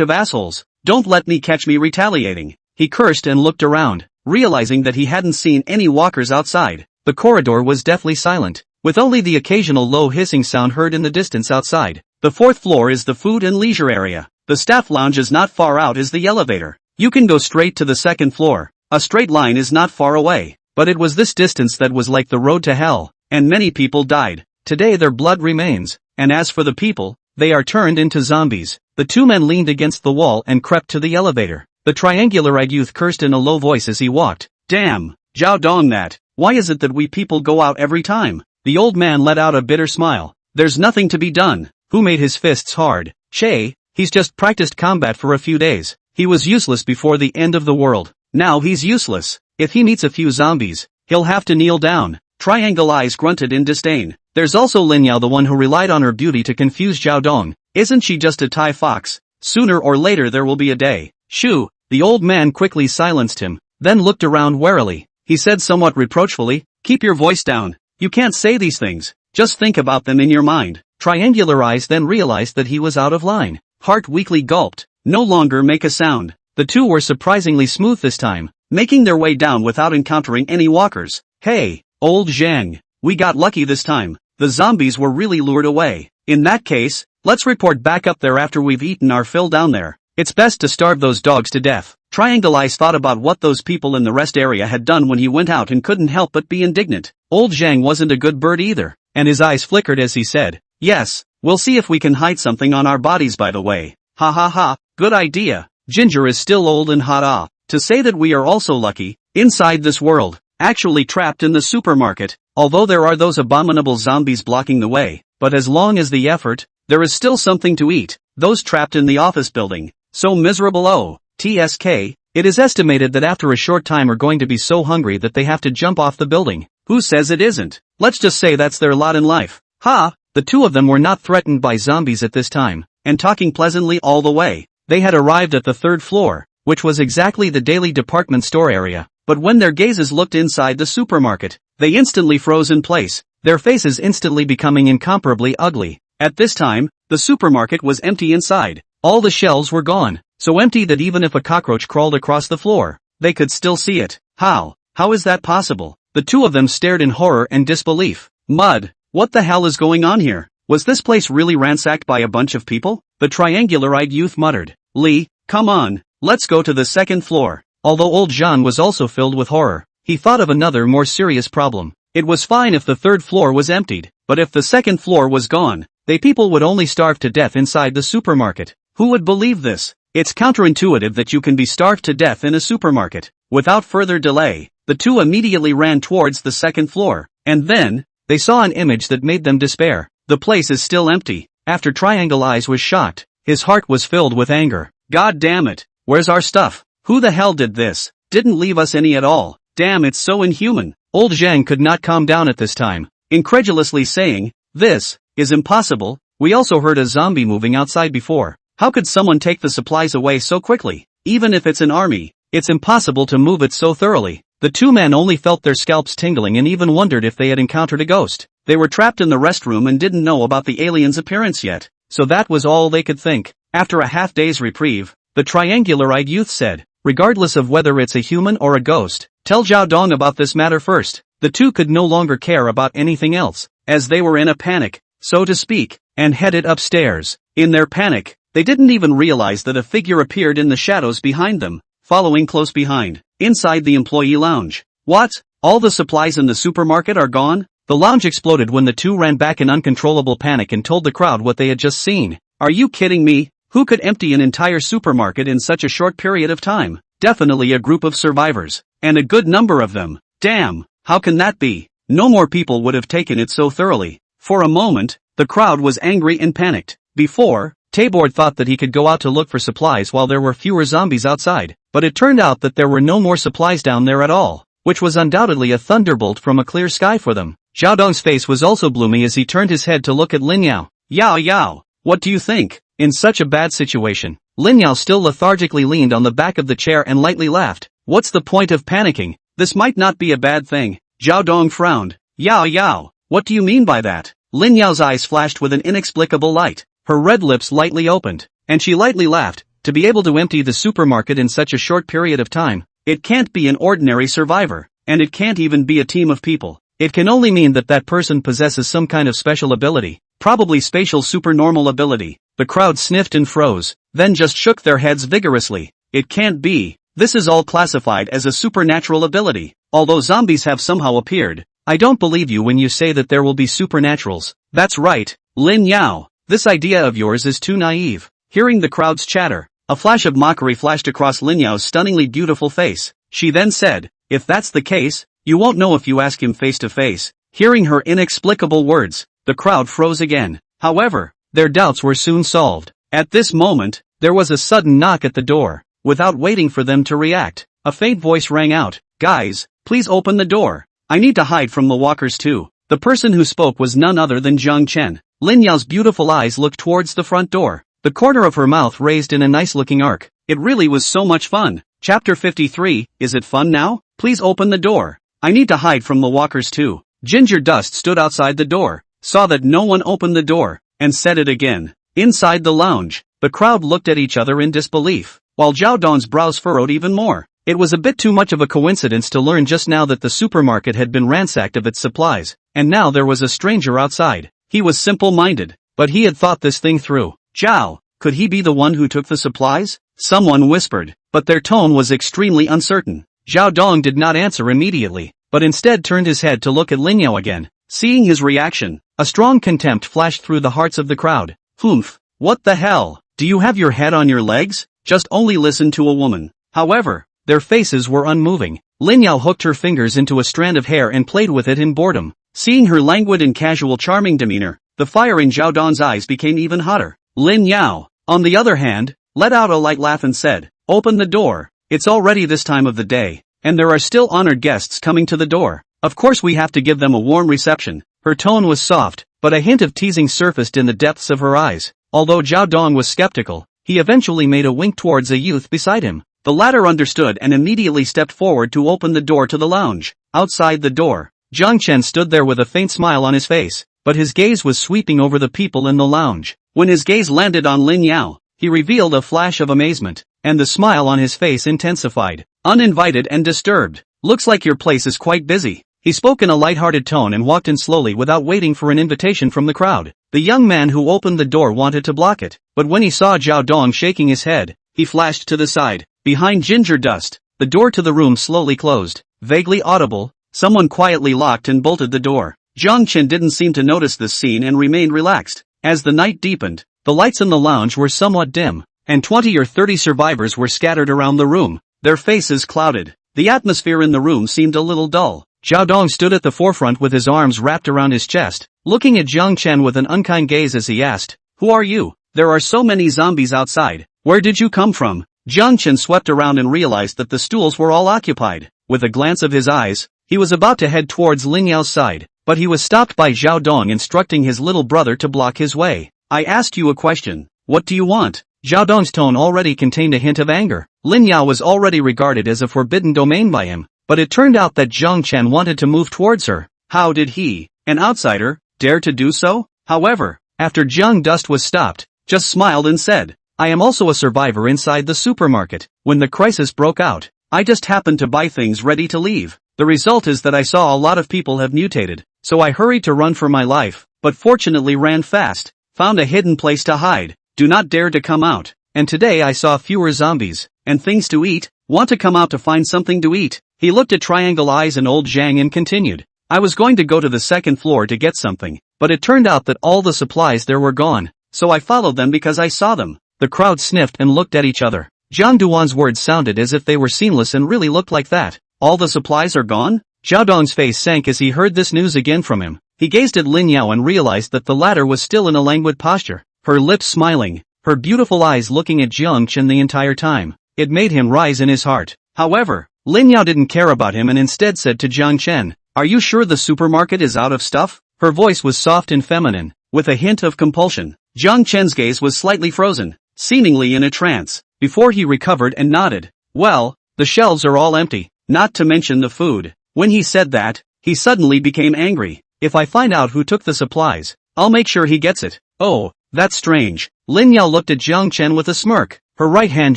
of assholes. Don't let me catch me retaliating. He cursed and looked around, realizing that he hadn't seen any walkers outside. The corridor was deathly silent, with only the occasional low hissing sound heard in the distance outside. The 4th floor is the food and leisure area. The staff lounge is not far out is the elevator. You can go straight to the 2nd floor. A straight line is not far away. But it was this distance that was like the road to hell, and many people died. Today their blood remains, and as for the people, they are turned into zombies. The 2 men leaned against the wall and crept to the elevator. The triangular-eyed youth cursed in a low voice as he walked. Damn, Hao Dong that. Why is it that we people go out every time? The old man let out a bitter smile. There's nothing to be done. Who made his fists hard? Che, he's just practiced combat for a few days. He was useless before the end of the world. Now he's useless. If he meets a few zombies, he'll have to kneel down. Triangle Eyes grunted in disdain. There's also Lin Yao, the one who relied on her beauty to confuse Hao Dong. Isn't she just a Thai fox? Sooner or later there will be a day. Shoo! The old man quickly silenced him, then looked around warily. He said somewhat reproachfully, keep your voice down. You can't say these things. Just think about them in your mind. Triangular Eyes then realized that he was out of line. Heart weakly gulped. No longer make a sound. The two were surprisingly smooth this time, making their way down without encountering any walkers. Hey, old Zhang. We got lucky this time. The zombies were really lured away. In that case, let's report back up there after we've eaten our fill down there. It's best to starve those dogs to death. Triangle Eyes thought about what those people in the rest area had done when he went out and couldn't help but be indignant. Old Zhang wasn't a good bird either, and his eyes flickered as he said, yes, we'll see if we can hide something on our bodies by the way. Ha ha ha, good idea. Ginger is still old and hot to say that we are also lucky, inside this world, actually trapped in the supermarket, although there are those abominable zombies blocking the way, but as long as the effort, there is still something to eat. Those trapped in the office building, so miserable TSK, it is estimated that after a short time are going to be so hungry that they have to jump off the building. Who says it isn't? Let's just say that's their lot in life. Ha! The two of them were not threatened by zombies at this time, and talking pleasantly all the way. They had arrived at the third floor, which was exactly the daily department store area, but when their gazes looked inside the supermarket, they instantly froze in place, their faces instantly becoming incomparably ugly. At this time, the supermarket was empty inside. All the shelves were gone, so empty that even if a cockroach crawled across the floor, they could still see it. How is that possible? The two of them stared in horror and disbelief. Mud, what the hell is going on here? Was this place really ransacked by a bunch of people? The triangular-eyed youth muttered. Lee, come on, let's go to the second floor. Although old Jean was also filled with horror, he thought of another more serious problem. It was fine if the third floor was emptied, but if the second floor was gone, they people would only starve to death inside the supermarket. Who would believe this? It's counterintuitive that you can be starved to death in a supermarket. Without further delay, the two immediately ran towards the second floor, and then, they saw an image that made them despair. The place is still empty. After Triangle Eyes was shocked, his heart was filled with anger. God damn it, where's our stuff? Who the hell did this? Didn't leave us any at all. Damn, it's so inhuman. Old Zhang could not calm down at this time, incredulously saying, this is impossible. We also heard a zombie moving outside before. How could someone take the supplies away so quickly? Even if it's an army, it's impossible to move it so thoroughly. The two men only felt their scalps tingling and even wondered if they had encountered a ghost. They were trapped in the restroom and didn't know about the alien's appearance yet, so that was all they could think. After a half-day's reprieve, the triangular-eyed youth said, regardless of whether it's a human or a ghost, tell Hao Dong about this matter first. The two could no longer care about anything else, as they were in a panic, so to speak, and headed upstairs. In their panic, they didn't even realize that a figure appeared in the shadows behind them, following close behind, inside the employee lounge. What? All the supplies in the supermarket are gone? The lounge exploded when the two ran back in uncontrollable panic and told the crowd what they had just seen. Are you kidding me? Who could empty an entire supermarket in such a short period of time? Definitely a group of survivors, and a good number of them. Damn, how can that be? No more people would have taken it so thoroughly. For a moment, the crowd was angry and panicked. Before, Tabor thought that he could go out to look for supplies while there were fewer zombies outside, but it turned out that there were no more supplies down there at all, which was undoubtedly a thunderbolt from a clear sky for them. Hao Dong's face was also gloomy as he turned his head to look at Lin Yao. Yao, what do you think? In such a bad situation, Lin Yao still lethargically leaned on the back of the chair and lightly laughed. What's the point of panicking? This might not be a bad thing. Hao Dong frowned. Yao, what do you mean by that? Lin Yao's eyes flashed with an inexplicable light. Her red lips lightly opened, and she lightly laughed. To be able to empty the supermarket in such a short period of time, it can't be an ordinary survivor, and it can't even be a team of people. It can only mean that that person possesses some kind of special ability, probably spatial supernormal ability. The crowd sniffed and froze, then just shook their heads vigorously. It can't be. This is all classified as a supernatural ability. Although zombies have somehow appeared, I don't believe you when you say that there will be supernaturals. That's right, Lin Yao. This idea of yours is too naive. Hearing the crowd's chatter, A flash of mockery flashed across Lin Yao's stunningly beautiful face. She then said, "If that's the case, you won't know if you ask him face to face." Hearing her inexplicable words, the crowd froze again. However, their doubts were soon solved. At this moment, there was a sudden knock at the door. Without waiting for them to react, a faint voice rang out, "Guys, please open the door. I need to hide from the walkers too." The person who spoke was none other than Zhang Chen. Lin Yao's beautiful eyes looked towards the front door, the corner of her mouth raised in a nice-looking arc. It really was so much fun. Chapter 53, is it fun now? Please open the door. I need to hide from the walkers too. Ginger Dust stood outside the door, saw that no one opened the door, and said it again. Inside the lounge, the crowd looked at each other in disbelief, while Hao Dong's brows furrowed even more. It was a bit too much of a coincidence to learn just now that the supermarket had been ransacked of its supplies, and now there was a stranger outside. He was simple-minded, but he had thought this thing through. Zhao, could he be the one who took the supplies? Someone whispered, but their tone was extremely uncertain. Hao Dong did not answer immediately, but instead turned his head to look at Lin Yao again. Seeing his reaction, a strong contempt flashed through the hearts of the crowd. Humph, what the hell? Do you have your head on your legs? Just only listen to a woman. However, their faces were unmoving. Lin Yao hooked her fingers into a strand of hair and played with it in boredom. Seeing her languid and casual charming demeanor, the fire in Hao Dong's eyes became even hotter. Lin Yao, on the other hand, let out a light laugh and said, "Open the door. It's already this time of the day, and there are still honored guests coming to the door. Of course we have to give them a warm reception." Her tone was soft, but a hint of teasing surfaced in the depths of her eyes. Although Hao Dong was skeptical, he eventually made a wink towards a youth beside him. The latter understood and immediately stepped forward to open the door to the lounge. Outside the door, Zhang Chen stood there with a faint smile on his face, but his gaze was sweeping over the people in the lounge. When his gaze landed on Lin Yao, he revealed a flash of amazement, and the smile on his face intensified. "Uninvited and disturbed. Looks like your place is quite busy." He spoke in a light-hearted tone and walked in slowly without waiting for an invitation from the crowd. The young man who opened the door wanted to block it, but when he saw Hao Dong shaking his head, he flashed to the side. Behind Ginger Dust, the door to the room slowly closed. Vaguely audible, someone quietly locked and bolted the door. Zhang Chen didn't seem to notice this scene and remained relaxed. As the night deepened, the lights in the lounge were somewhat dim, and 20 or 30 survivors were scattered around the room, their faces clouded. The atmosphere in the room seemed a little dull. Hao Dong stood at the forefront with his arms wrapped around his chest, looking at Zhang Chen with an unkind gaze as he asked, "Who are you? There are so many zombies outside. Where did you come from?" Zhang Chen swept around and realized that the stools were all occupied. With a glance of his eyes, he was about to head towards Lin Yao's side, but he was stopped by Hao Dong instructing his little brother to block his way. "I asked you a question. What do you want?" Hao Dong's tone already contained a hint of anger. Lin Yao was already regarded as a forbidden domain by him, but it turned out that Zhang Chen wanted to move towards her. How did he, an outsider, dare to do so? However, after Zhang Dust was stopped, just smiled and said, "I am also a survivor inside the supermarket. When the crisis broke out, I just happened to buy things ready to leave. The result is that I saw a lot of people have mutated, so I hurried to run for my life, but fortunately ran fast, found a hidden place to hide. Do not dare to come out. And today I saw fewer zombies, and things to eat. Want to come out to find something to eat?" He looked at Triangle Eyes and Old Zhang and continued, "I was going to go to the second floor to get something, but it turned out that all the supplies there were gone, so I followed them because I saw them." The crowd sniffed and looked at each other. Zhang Duan's words sounded as if they were seamless and really looked like that. "All the supplies are gone?" Hao Dong's face sank as he heard this news again from him. He gazed at Lin Yao and realized that the latter was still in a languid posture, her lips smiling, her beautiful eyes looking at Zhang Chen the entire time. It made him rise in his heart. However, Lin Yao didn't care about him and instead said to Zhang Chen, "Are you sure the supermarket is out of stuff?" Her voice was soft and feminine, with a hint of compulsion. Zhang Chen's gaze was slightly frozen, seemingly in a trance, before he recovered and nodded. "Well, the shelves are all empty, not to mention the food." When he said that, he suddenly became angry. "If I find out who took the supplies, I'll make sure he gets it." "Oh, that's strange." Lin Yao looked at Zhang Chen with a smirk, her right hand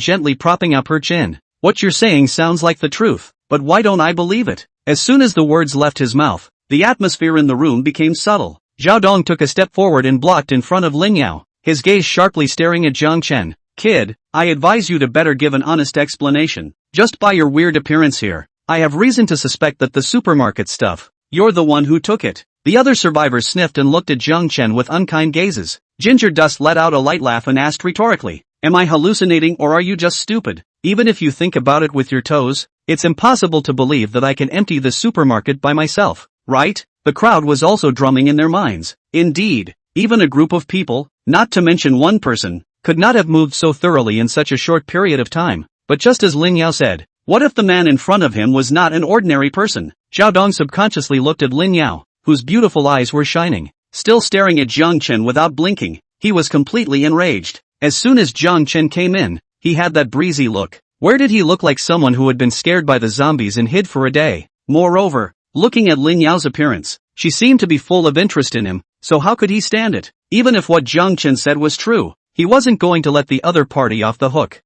gently propping up her chin. "What you're saying sounds like the truth, but why don't I believe it?" As soon as the words left his mouth, the atmosphere in the room became subtle. Hao Dong took a step forward and blocked in front of Lin Yao, his gaze sharply staring at Zhang Chen. "Kid, I advise you to better give an honest explanation. Just by your weird appearance here, I have reason to suspect that the supermarket stuff, you're the one who took it." The other survivors sniffed and looked at Zhang Chen with unkind gazes. Ginger Dust let out a light laugh and asked rhetorically, Am I hallucinating or are you just stupid? Even if you think about it with your toes, it's impossible to believe that I can empty the supermarket by myself, right? The crowd was also drumming in their minds. Indeed, even a group of people, not to mention one person, could not have moved so thoroughly in such a short period of time. But just as Lin Yao said, what if the man in front of him was not an ordinary person? Hao Dong subconsciously looked at Lin Yao, whose beautiful eyes were shining. Still staring at Jiang Chen without blinking, he was completely enraged. As soon as Jiang Chen came in, he had that breezy look. Where did he look like someone who had been scared by the zombies and hid for a day? Moreover, looking at Lin Yao's appearance, she seemed to be full of interest in him, so how could he stand it? Even if what Jiang Chen said was true, he wasn't going to let the other party off the hook.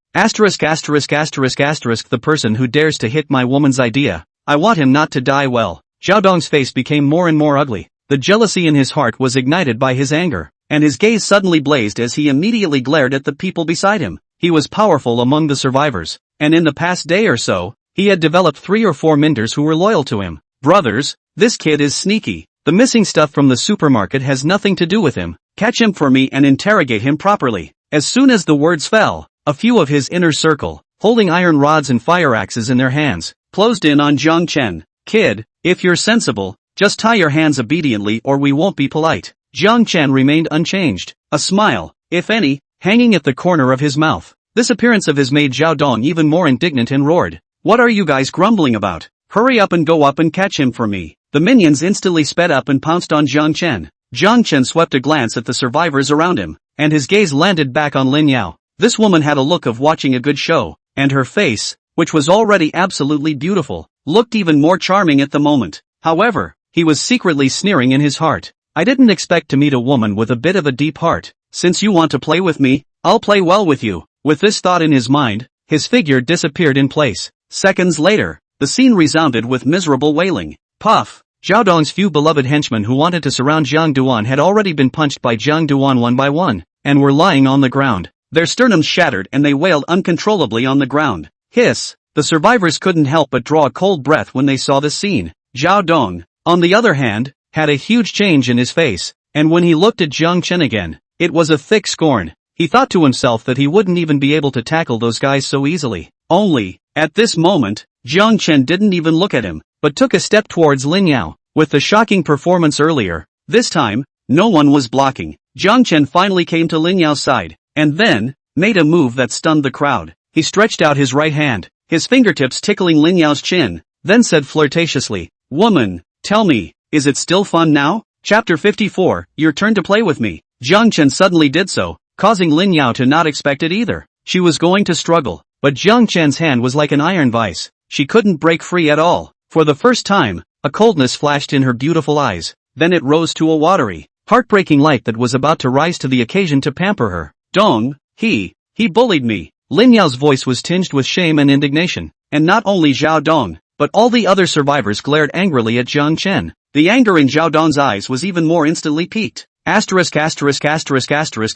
The person who dares to hit my woman's idea, I want him not to die well. Hao Dong's face became more and more ugly. The jealousy in his heart was ignited by his anger, and his gaze suddenly blazed as he immediately glared at the people beside him. He was powerful among the survivors, and in the past day or so, he had developed 3 or 4 Minders who were loyal to him. Brothers, this kid is sneaky. The missing stuff from the supermarket has nothing to do with him. Catch him for me and interrogate him properly. As soon as the words fell, a few of his inner circle, holding iron rods and fire axes in their hands, closed in on Jiang Chen. Kid, if you're sensible, just tie your hands obediently or we won't be polite. Jiang Chen remained unchanged, a smile, if any, hanging at the corner of his mouth. This appearance of his made Hao Dong even more indignant and roared. What are you guys grumbling about? Hurry up and go up and catch him for me. The minions instantly sped up and pounced on Jiang Chen. Jiang Chen swept a glance at the survivors around him, and his gaze landed back on Lin Yao. This woman had a look of watching a good show, and her face, which was already absolutely beautiful, looked even more charming at the moment. However, he was secretly sneering in his heart. I didn't expect to meet a woman with a bit of a deep heart. Since you want to play with me, I'll play well with you. With this thought in his mind, his figure disappeared in place. Seconds later, the scene resounded with miserable wailing. Puff! Hao Dong's few beloved henchmen who wanted to surround Jiang Duan had already been punched by Jiang Duan one by one, and were lying on the ground. Their sternums shattered and they wailed uncontrollably on the ground. Hiss! The survivors couldn't help but draw a cold breath when they saw this scene. Hao Dong, on the other hand, had a huge change in his face, and when he looked at Jiang Chen again, it was a thick scorn. He thought to himself that he wouldn't even be able to tackle those guys so easily. Only, at this moment, Jiang Chen didn't even look at him, but took a step towards Lin Yao. With the shocking performance earlier, this time, no one was blocking. Jiang Chen finally came to Lin Yao's side, and then, made a move that stunned the crowd. He stretched out his right hand, his fingertips tickling Lin Yao's chin, then said flirtatiously, Woman, tell me, is it still fun now? Chapter 54, Your turn to play with me. Jiang Chen suddenly did so, causing Lin Yao to not expect it either. She was going to struggle, but Jiang Chen's hand was like an iron vice. She couldn't break free at all. For the first time, a coldness flashed in her beautiful eyes, then it rose to a watery, heartbreaking light that was about to rise to the occasion to pamper her. Dong, he bullied me. Lin Yao's voice was tinged with shame and indignation, and not only Hao Dong, but all the other survivors glared angrily at Jiang Chen. The anger in Hao Dong's eyes was even more instantly piqued.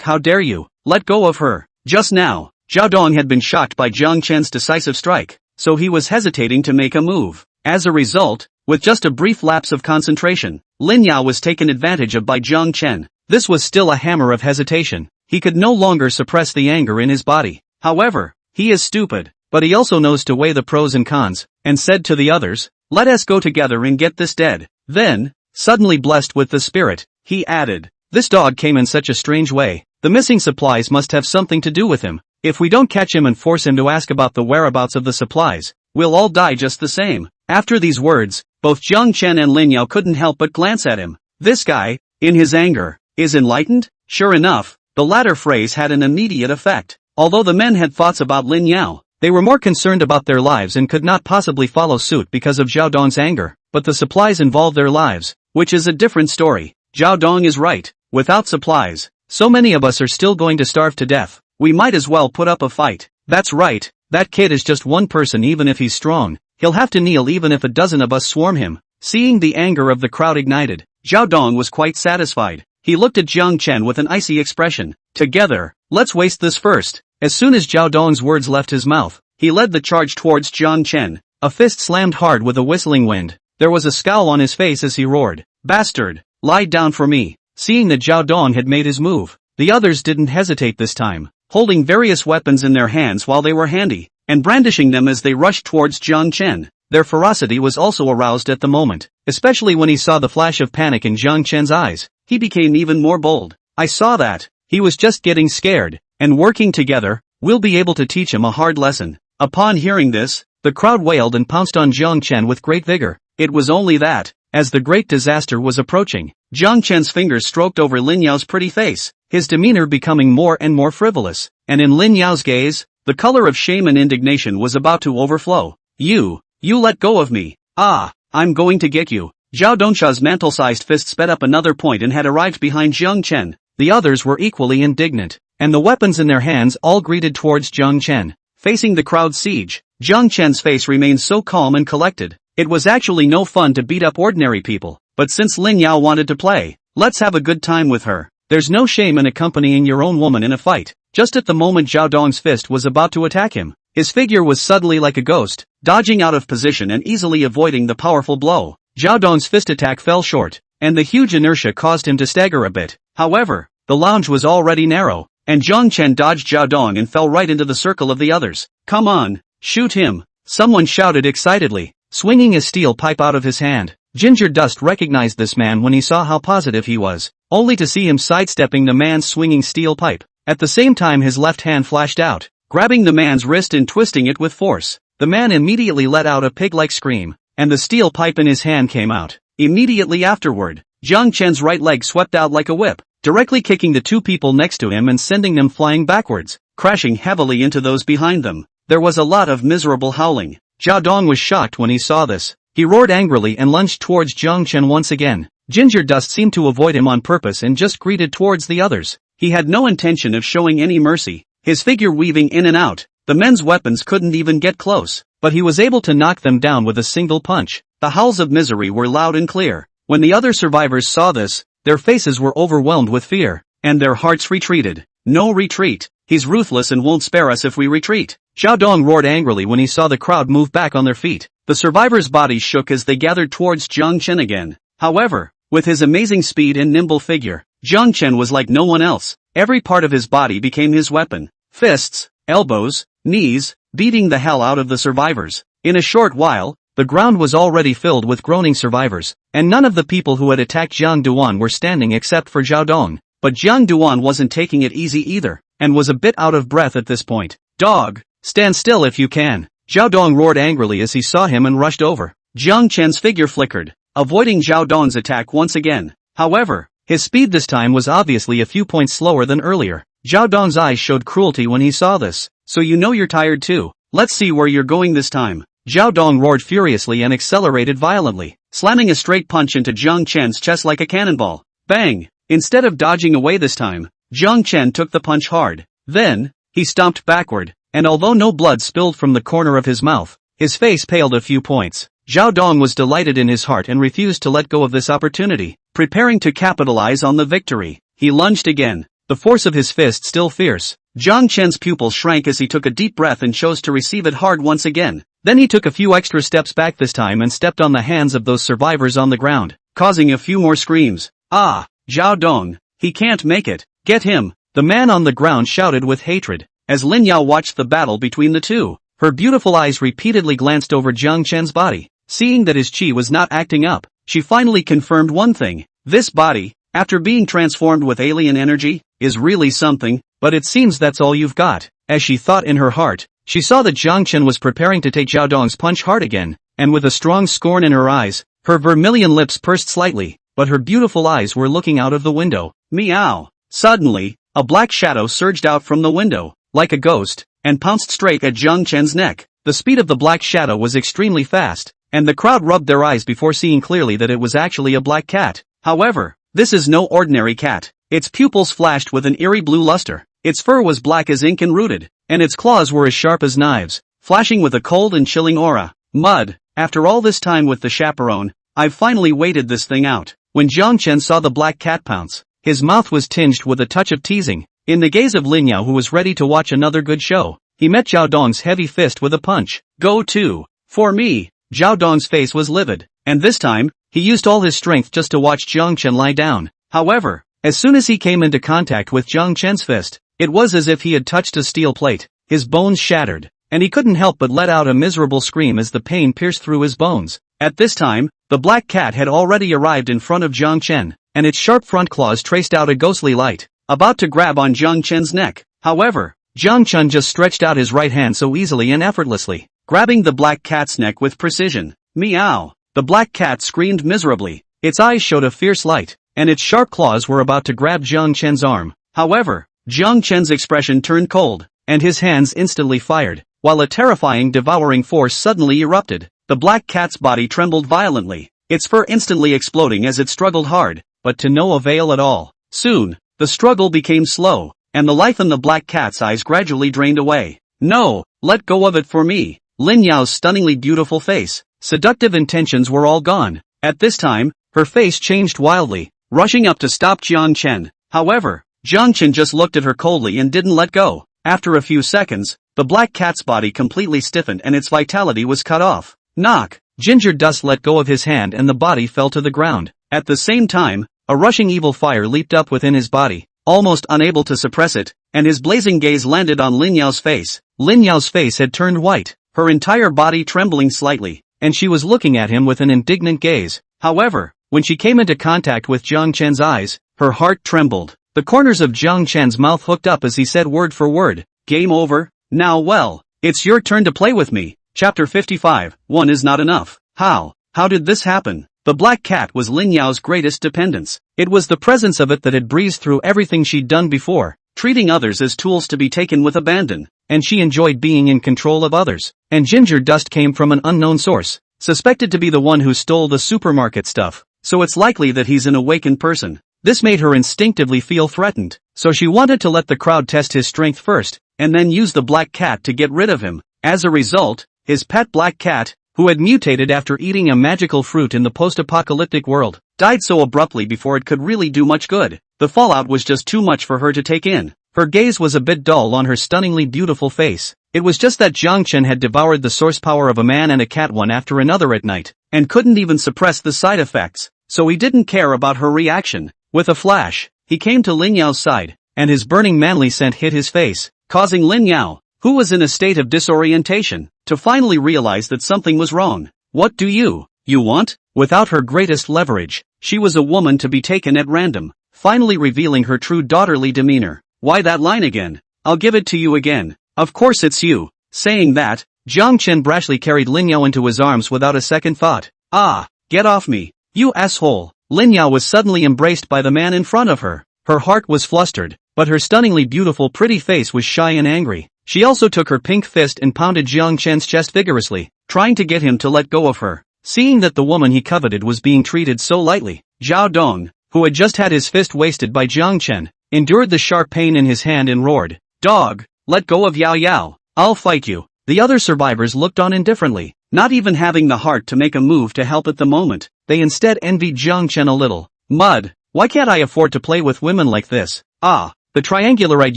How dare you? Let go of her. Just now, Hao Dong had been shocked by Jiang Chen's decisive strike, so he was hesitating to make a move. As a result, with just a brief lapse of concentration, Lin Yao was taken advantage of by Jiang Chen. This was still a hammer of hesitation. He could no longer suppress the anger in his body. However, he is stupid, but he also knows to weigh the pros and cons, and said to the others, let us go together and get this dead. Then, suddenly blessed with the spirit, he added, this dog came in such a strange way. The missing supplies must have something to do with him. If we don't catch him and force him to ask about the whereabouts of the supplies, we'll all die just the same. After these words, both Jiang Chen and Lin Yao couldn't help but glance at him. This guy, in his anger, is enlightened? Sure enough, the latter phrase had an immediate effect. Although the men had thoughts about Lin Yao, they were more concerned about their lives and could not possibly follow suit because of Hao Dong's anger. But the supplies involved their lives, which is a different story. Hao Dong is right. Without supplies, so many of us are still going to starve to death. We might as well put up a fight. That's right, that kid is just one person even if he's strong. He'll have to kneel even if a dozen of us swarm him. Seeing the anger of the crowd ignited, Hao Dong was quite satisfied. He looked at Jiang Chen with an icy expression. Together, let's waste this first. As soon as Hao Dong's words left his mouth, he led the charge towards Jiang Chen. A fist slammed hard with a whistling wind. There was a scowl on his face as he roared, Bastard, lie down for me. Seeing that Hao Dong had made his move, the others didn't hesitate this time. holding various weapons in their hands while they were handy, and brandishing them as they rushed towards Jiang Chen. Their ferocity was also aroused at the moment, especially when he saw the flash of panic in Jiang Chen's eyes. He became even more bold. I saw that. He was just getting scared, and working together, we'll be able to teach him a hard lesson. Upon hearing this, the crowd wailed and pounced on Jiang Chen with great vigor. It was only that, as the great disaster was approaching, Jiang Chen's fingers stroked over Lin Yao's pretty face, his demeanor becoming more and more frivolous, and in Lin Yao's gaze, the color of shame and indignation was about to overflow. You let go of me. Ah, I'm going to get you. Zhao Dongsha's mantle-sized fist sped up another point and had arrived behind Jiang Chen. The others were equally indignant, and the weapons in their hands all greeted towards Jiang Chen. Facing the crowd's siege, Jiang Chen's face remained so calm and collected. It was actually no fun to beat up ordinary people, but since Lin Yao wanted to play, let's have a good time with her. There's no shame in accompanying your own woman in a fight. Just at the moment Zhao Dong's fist was about to attack him, his figure was suddenly like a ghost, dodging out of position and easily avoiding the powerful blow. Zhao Dong's fist attack fell short, and the huge inertia caused him to stagger a bit. However, the lounge was already narrow, and Jiang Chen dodged Zhao Dong and fell right into the circle of the others. Come on, shoot him, someone shouted excitedly, swinging a steel pipe out of his hand. Ginger Dust recognized this man when he saw how positive he was, only to see him sidestepping the man's swinging steel pipe. At the same time his left hand flashed out, grabbing the man's wrist and twisting it with force. The man immediately let out a pig-like scream, and the steel pipe in his hand came out. Immediately afterward, Jiang Chen's right leg swept out like a whip, directly kicking the two people next to him and sending them flying backwards, crashing heavily into those behind them. There was a lot of miserable howling. Zhao Dong was shocked when he saw this. He roared angrily and lunged towards Jiang Chen once again. Ginger Dust seemed to avoid him on purpose and just greeted towards the others. He had no intention of showing any mercy, his figure weaving in and out. The men's weapons couldn't even get close, but he was able to knock them down with a single punch. The howls of misery were loud and clear. When the other survivors saw this, their faces were overwhelmed with fear, and their hearts retreated. No retreat. He's ruthless and won't spare us if we retreat. Zhao Dong roared angrily when he saw the crowd move back on their feet. The survivors' bodies shook as they gathered towards Jiang Chen again. However, with his amazing speed and nimble figure, Jiang Chen was like no one else. Every part of his body became his weapon. Fists, elbows, knees, beating the hell out of the survivors. In a short while, the ground was already filled with groaning survivors, and none of the people who had attacked Jiang Duan were standing except for Zhao Dong. But Jiang Duan wasn't taking it easy either, and was a bit out of breath at this point. Dog, stand still if you can. Zhao Dong roared angrily as he saw him and rushed over. Jiang Chen's figure flickered, avoiding Zhao Dong's attack once again. However, his speed this time was obviously a few points slower than earlier. Zhao Dong's eyes showed cruelty when he saw this. So you know you're tired too. Let's see where you're going this time. Zhao Dong roared furiously and accelerated violently, slamming a straight punch into Jiang Chen's chest like a cannonball. Bang! Instead of dodging away this time, Jiang Chen took the punch hard. Then, he stomped backward, and although no blood spilled from the corner of his mouth, his face paled a few points. Zhao Dong was delighted in his heart and refused to let go of this opportunity. Preparing to capitalize on the victory, he lunged again, the force of his fist still fierce. Jiang Chen's pupil shrank as he took a deep breath and chose to receive it hard once again. Then he took a few extra steps back this time and stepped on the hands of those survivors on the ground, causing a few more screams. Ah, Zhao Dong, he can't make it. Get him, the man on the ground shouted with hatred. As Lin Yao watched the battle between the two, her beautiful eyes repeatedly glanced over Jiang Chen's body. Seeing that his chi was not acting up, she finally confirmed one thing. This body, after being transformed with alien energy, is really something, but it seems that's all you've got. As she thought in her heart, she saw that Jiang Chen was preparing to take Zhao Dong's punch hard again, and with a strong scorn in her eyes, her vermilion lips pursed slightly, but her beautiful eyes were looking out of the window. Meow! Suddenly, a black shadow surged out from the window, like a ghost, and pounced straight at Jiang Chen's neck. The speed of the black shadow was extremely fast, and the crowd rubbed their eyes before seeing clearly that it was actually a black cat. However, this is no ordinary cat. Its pupils flashed with an eerie blue luster, its fur was black as ink and rooted, and its claws were as sharp as knives, flashing with a cold and chilling aura. Mud, after all this time with the chaperone, I've finally waited this thing out. When Jiang Chen saw the black cat pounce, his mouth was tinged with a touch of teasing. In the gaze of Lin Yao, who was ready to watch another good show, he met Zhao Dong's heavy fist with a punch. Go to. For me. Zhao Dong's face was livid, and this time, he used all his strength just to watch Jiang Chen lie down. However, as soon as he came into contact with Jiang Chen's fist, It was as if he had touched a steel plate. His bones shattered, and he couldn't help but let out a miserable scream as the pain pierced through his bones. At this time, the black cat had already arrived in front of Jiang Chen, and its sharp front claws traced out a ghostly light, about to grab on Jiang Chen's neck. However, Jiang Chen just stretched out his right hand so easily and effortlessly, grabbing the black cat's neck with precision. Meow! The black cat screamed miserably. Its eyes showed a fierce light, and its sharp claws were about to grab Jiang Chen's arm. However, Jiang Chen's expression turned cold, and his hands instantly fired, while a terrifying devouring force suddenly erupted. The black cat's body trembled violently, its fur instantly exploding as it struggled hard, but to no avail at all. Soon, the struggle became slow, and the life in the black cat's eyes gradually drained away. No, let go of it for me. Lin Yao's stunningly beautiful face, seductive intentions were all gone. At this time, her face changed wildly, rushing up to stop Jiang Chen. However, Jiang Chen just looked at her coldly and didn't let go. After a few seconds, the black cat's body completely stiffened and its vitality was cut off. Knock! Ginger Dust let go of his hand and the body fell to the ground. At the same time, a rushing evil fire leaped up within his body, almost unable to suppress it, and his blazing gaze landed on Lin Yao's face. Lin Yao's face had turned white, her entire body trembling slightly, and she was looking at him with an indignant gaze. However, when she came into contact with Jiang Chen's eyes, her heart trembled. The corners of Jiang Chen's mouth hooked up as he said word for word, "Game over? Now well, it's your turn to play with me." Chapter 55, One is not enough. How did this happen? The black cat was Lin Yao's greatest dependence. It was the presence of it that had breezed through everything she'd done before, treating others as tools to be taken with abandon, and she enjoyed being in control of others. And Ginger Dust came from an unknown source, suspected to be the one who stole the supermarket stuff, so it's likely that he's an awakened person. This made her instinctively feel threatened, so she wanted to let the crowd test his strength first, and then use the black cat to get rid of him. As a result, his pet black cat, who had mutated after eating a magical fruit in the post-apocalyptic world, died so abruptly before it could really do much good. The fallout was just too much for her to take in. Her gaze was a bit dull on her stunningly beautiful face. It was just that Jiang Chen had devoured the source power of a man and a cat one after another at night, and couldn't even suppress the side effects, so he didn't care about her reaction. With a flash, he came to Lin Yao's side, and his burning manly scent hit his face, causing Lin Yao, who was in a state of disorientation, to finally realize that something was wrong. What do you want? Without her greatest leverage, she was a woman to be taken at random, finally revealing her true daughterly demeanor. Why that line again? I'll give it to you again. Of course it's you. Saying that, Jiang Chen brashly carried Lin Yao into his arms without a second thought. Ah, get off me, you asshole. Lin Yao was suddenly embraced by the man in front of her. Her heart was flustered, but her stunningly beautiful pretty face was shy and angry. She also took her pink fist and pounded Jiang Chen's chest vigorously, trying to get him to let go of her. Seeing that the woman he coveted was being treated so lightly, Hao Dong, who had just had his fist wasted by Jiang Chen, endured the sharp pain in his hand and roared, "Dog, let go of Yao Yao, I'll fight you." The other survivors looked on indifferently, not even having the heart to make a move to help at the moment. They instead envied Jiang Chen a little. Mud, why can't I afford to play with women like this? Ah. The triangular-eyed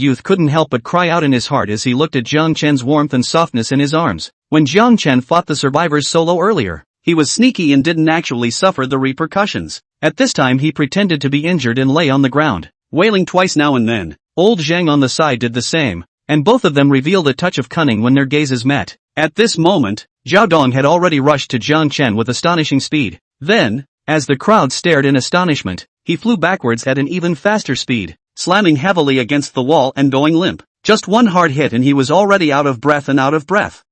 youth couldn't help but cry out in his heart as he looked at Jiang Chen's warmth and softness in his arms. When Jiang Chen fought the survivors solo earlier, he was sneaky and didn't actually suffer the repercussions. At this time he pretended to be injured and lay on the ground, wailing twice now and then. Old Zhang on the side did the same, and both of them revealed a touch of cunning when their gazes met. At this moment, Hao Dong had already rushed to Jiang Chen with astonishing speed. Then, as the crowd stared in astonishment, he flew backwards at an even faster speed, slamming heavily against the wall and going limp. Just one hard hit and he was already out of breath. The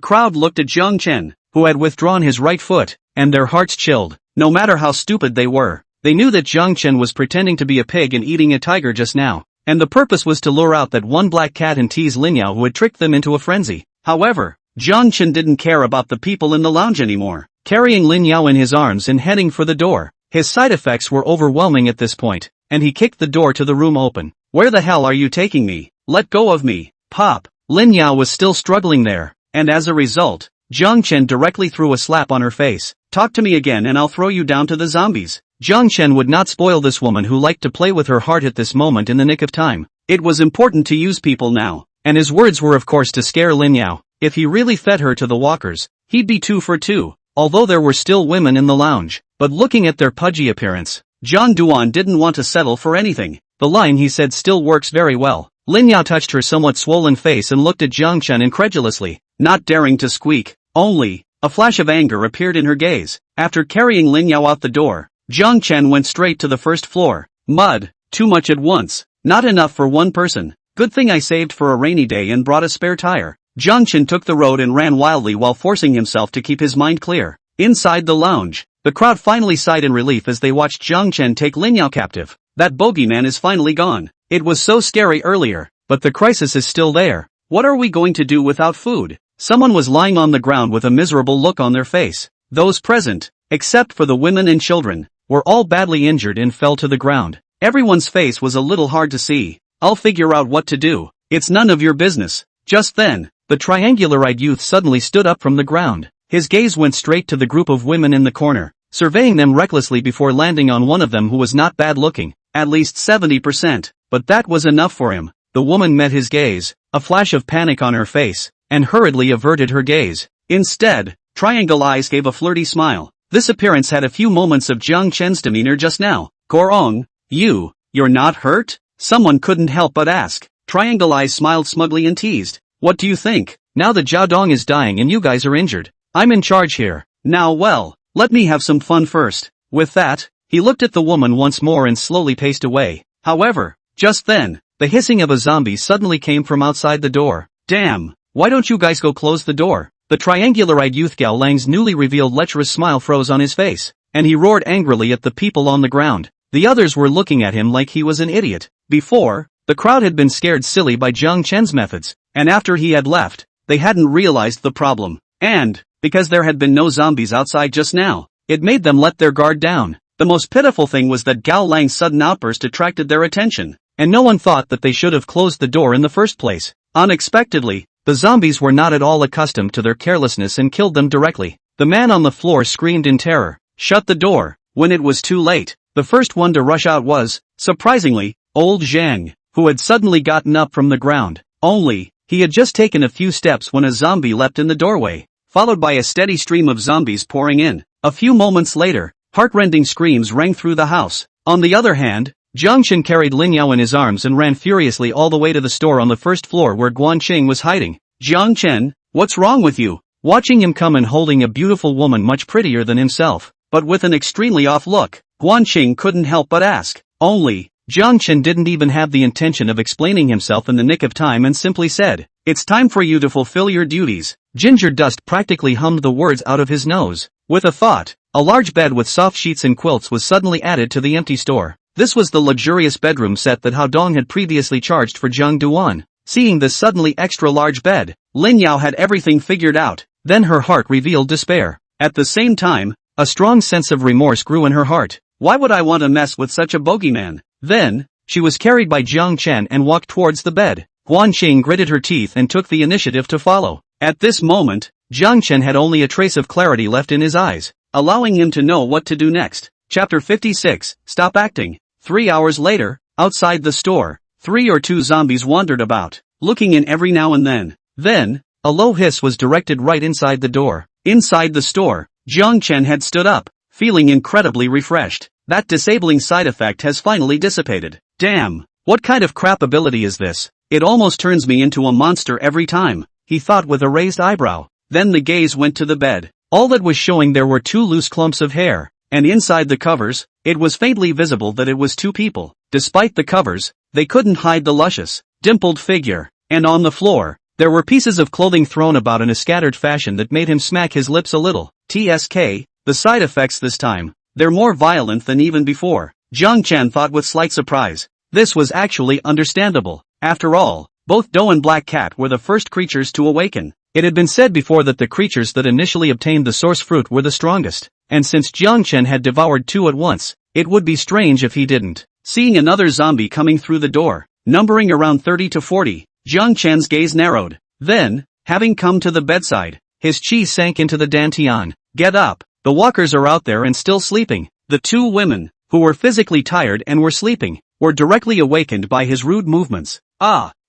crowd looked at Jiang Chen, who had withdrawn his right foot, and their hearts chilled. No matter how stupid they were, they knew that Jiang Chen was pretending to be a pig and eating a tiger just now, and the purpose was to lure out that one black cat and tease Lin Yao, who had tricked them into a frenzy. However, Jiang Chen didn't care about the people in the lounge anymore, carrying Lin Yao in his arms and heading for the door. His side effects were overwhelming at this point, and he kicked the door to the room open. "Where the hell are you taking me? Let go of me, Pop." Lin Yao was still struggling there, and as a result, Jiang Chen directly threw a slap on her face. "Talk to me again and I'll throw you down to the zombies." Jiang Chen would not spoil this woman who liked to play with her heart at this moment in the nick of time. It was important to use people now, and his words were of course to scare Lin Yao. If he really fed her to the walkers, he'd be 2 for 2. Although there were still women in the lounge, but looking at their pudgy appearance, John Duan didn't want to settle for anything. the line he said still works very well. Lin Yao touched her somewhat swollen face and looked at Jiang Chen incredulously, not daring to squeak. Only, a flash of anger appeared in her gaze. After carrying Lin Yao out the door, Jiang Chen went straight to the first floor. Mud, too much at once, not enough for one person. Good thing I saved for a rainy day and brought a spare tire. Jiang Chen took the road and ran wildly while forcing himself to keep his mind clear. Inside the lounge, the crowd finally sighed in relief as they watched Jiang Chen take Lin Yao captive. That bogeyman is finally gone. It was so scary earlier, but the crisis is still there. What are we going to do without food? Someone was lying on the ground with a miserable look on their face. Those present, except for the women and children, were all badly injured and fell to the ground. Everyone's face was a little hard to see. I'll figure out what to do. It's none of your business. Just then, the triangular-eyed youth suddenly stood up from the ground. His gaze went straight to the group of women in the corner, surveying them recklessly before landing on one of them who was not bad looking, at least 70%. But that was enough for him. The woman met his gaze, a flash of panic on her face, and hurriedly averted her gaze. Instead, Triangle Eyes gave a flirty smile. This appearance had a few moments of Jiang Chen's demeanor just now. Gorong, you're not hurt? Someone couldn't help but ask. Triangle Eyes smiled smugly and teased. What do you think? Now that Hao Dong is dying and you guys are injured, I'm in charge here. Now well, let me have some fun first. With that, he looked at the woman once more and slowly paced away. However, just then, the hissing of a zombie suddenly came from outside the door. Damn, why don't you guys go close the door? The triangular-eyed youth Gao Lang's newly revealed lecherous smile froze on his face, and he roared angrily at the people on the ground. The others were looking at him like he was an idiot. Before, the crowd had been scared silly by Jiang Chen's methods, and after he had left, they hadn't realized the problem. And, because there had been no zombies outside just now, it made them let their guard down. The most pitiful thing was that Gao Lang's sudden outburst attracted their attention, and no one thought that they should have closed the door in the first place. Unexpectedly, the zombies were not at all accustomed to their carelessness and killed them directly. The man on the floor screamed in terror. Shut the door. When it was too late, the first one to rush out was, surprisingly, old Zhang, who had suddenly gotten up from the ground. Only, he had just taken a few steps when a zombie leapt in the doorway, followed by a steady stream of zombies pouring in. A few moments later, heartrending screams rang through the house. On the other hand, Jiang Chen carried Lin Yao in his arms and ran furiously all the way to the store on the first floor where Guan Qing was hiding. Jiang Chen, what's wrong with you? Watching him come and holding a beautiful woman much prettier than himself, but with an extremely off look, Guan Qing couldn't help but ask. Only, Jiang Chen didn't even have the intention of explaining himself in the nick of time and simply said, "It's time for you to fulfill your duties." Ginger Dust practically hummed the words out of his nose. With a thought, a large bed with soft sheets and quilts was suddenly added to the empty store. This was the luxurious bedroom set that Hao Dong had previously charged for Zhang Duan. Seeing this suddenly extra-large bed, Lin Yao had everything figured out. Then her heart revealed despair. At the same time, a strong sense of remorse grew in her heart. Why would I want to mess with such a bogeyman? Then, she was carried by Jiang Chen and walked towards the bed. Guan Qing gritted her teeth and took the initiative to follow. At this moment, Jiang Chen had only a trace of clarity left in his eyes, allowing him to know what to do next. Chapter 56, Stop Acting. 3 hours later, outside the store, 3 or 2 zombies wandered about, looking in every now and then. Then, a low hiss was directed right inside the door. Inside the store, Jiang Chen had stood up, feeling incredibly refreshed. That disabling side effect has finally dissipated. Damn, what kind of crap ability is this? It almost turns me into a monster every time, he thought with a raised eyebrow. Then the gaze went to the bed. All that was showing there were 2 loose clumps of hair, and inside the covers, it was faintly visible that it was 2 people. Despite the covers, they couldn't hide the luscious, dimpled figure, and on the floor, there were pieces of clothing thrown about in a scattered fashion that made him smack his lips a little. TSK, the side effects this time, they're more violent than even before, Jiang Chen thought with slight surprise. This was actually understandable. After all, both Doe and Black Cat were the first creatures to awaken. It had been said before that the creatures that initially obtained the source fruit were the strongest, and since Jiang Chen had devoured 2 at once, it would be strange if he didn't. Seeing another zombie coming through the door, numbering around 30 to 40, Jiang Chen's gaze narrowed. Then, having come to the bedside, his chi sank into the dantian. Get up, the walkers are out there and still sleeping. The 2 women, who were physically tired and were sleeping, were directly awakened by his rude movements.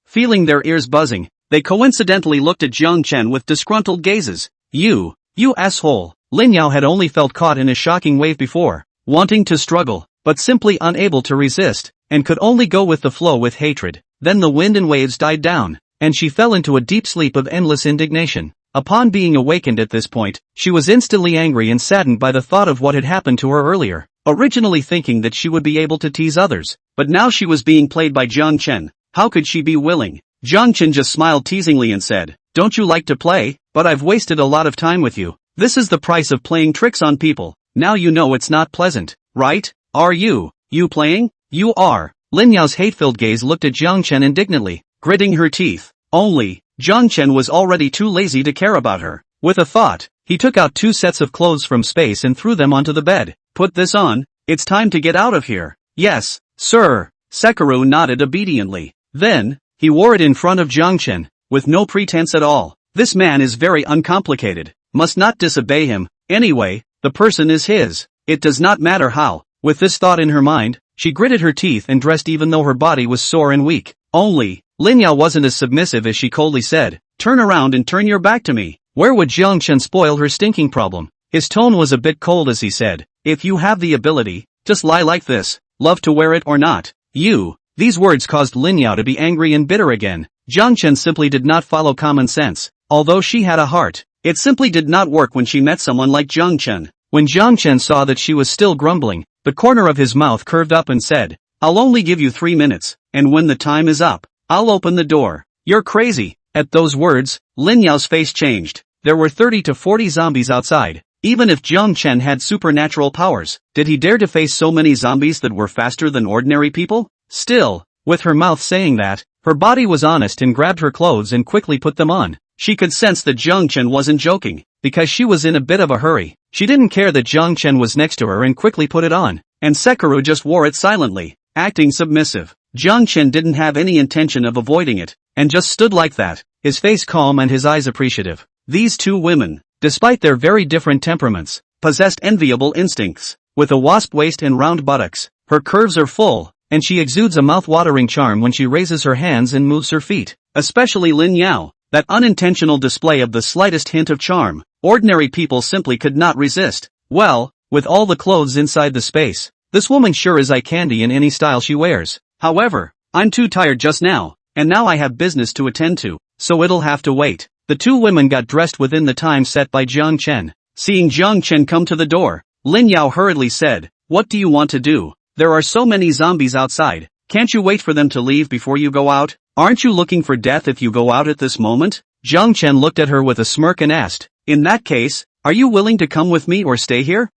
Feeling their ears buzzing, they coincidentally looked at Jiang Chen with disgruntled gazes. You asshole. Lin Yao had only felt caught in a shocking wave before, wanting to struggle, but simply unable to resist. and could only go with the flow with hatred. Then the wind and waves died down, and she fell into a deep sleep of endless indignation. Upon being awakened at this point, she was instantly angry and saddened by the thought of what had happened to her earlier, originally thinking that she would be able to tease others, but now she was being played by Jiang Chen. How could she be willing? Jiang Chen just smiled teasingly and said, "Don't you like to play? But I've wasted a lot of time with you. This is the price of playing tricks on people. Now you know it's not pleasant, right? Are you playing? You are." Lin Yao's hate-filled gaze looked at Jiang Chen indignantly, gritting her teeth. Only, Jiang Chen was already too lazy to care about her. With a thought, he took out 2 sets of clothes from space and threw them onto the bed. "Put this on, it's time to get out of here." "Yes, sir." Sekiro nodded obediently. Then, he wore it in front of Jiang Chen, with no pretense at all. This man is very uncomplicated, must not disobey him. Anyway, the person is his. It does not matter how. With this thought in her mind, she gritted her teeth and dressed even though her body was sore and weak. Only, Lin Yao wasn't as submissive as she coldly said, "Turn around and turn your back to me." Where would Jiang Chen spoil her stinking problem? His tone was a bit cold as he said, "If you have the ability, just lie like this, love to wear it or not. You." These words caused Lin Yao to be angry and bitter again. Jiang Chen simply did not follow common sense. Although she had a heart, it simply did not work when she met someone like Jiang Chen. When Jiang Chen saw that she was still grumbling, the corner of his mouth curved up and said, "I'll only give you 3 minutes, and when the time is up, I'll open the door." "You're crazy." At those words, Lin Yao's face changed. There were 30 to 40 zombies outside. Even if Jiang Chen had supernatural powers, did he dare to face so many zombies that were faster than ordinary people? Still, with her mouth saying that, her body was honest and grabbed her clothes and quickly put them on. She could sense that Jiang Chen wasn't joking, because she was in a bit of a hurry. She didn't care that Jiang Chen was next to her and quickly put it on, and Sekiro just wore it silently, acting submissive. Jiang Chen didn't have any intention of avoiding it, and just stood like that, his face calm and his eyes appreciative. These 2 women, despite their very different temperaments, possessed enviable instincts. With a wasp waist and round buttocks, her curves are full, and she exudes a mouth-watering charm when she raises her hands and moves her feet. Especially Lin Yao, that unintentional display of the slightest hint of charm, ordinary people simply could not resist. Well, with all the clothes inside the space, this woman sure is eye candy in any style she wears. However, I'm too tired just now, and now I have business to attend to, so it'll have to wait. The 2 women got dressed within the time set by Jiang Chen. Seeing Jiang Chen come to the door, Lin Yao hurriedly said, "What do you want to do? There are so many zombies outside. Can't you wait for them to leave before you go out? Aren't you looking for death if you go out at this moment?" Jiang Chen looked at her with a smirk and asked, "In that case, are you willing to come with me or stay here?"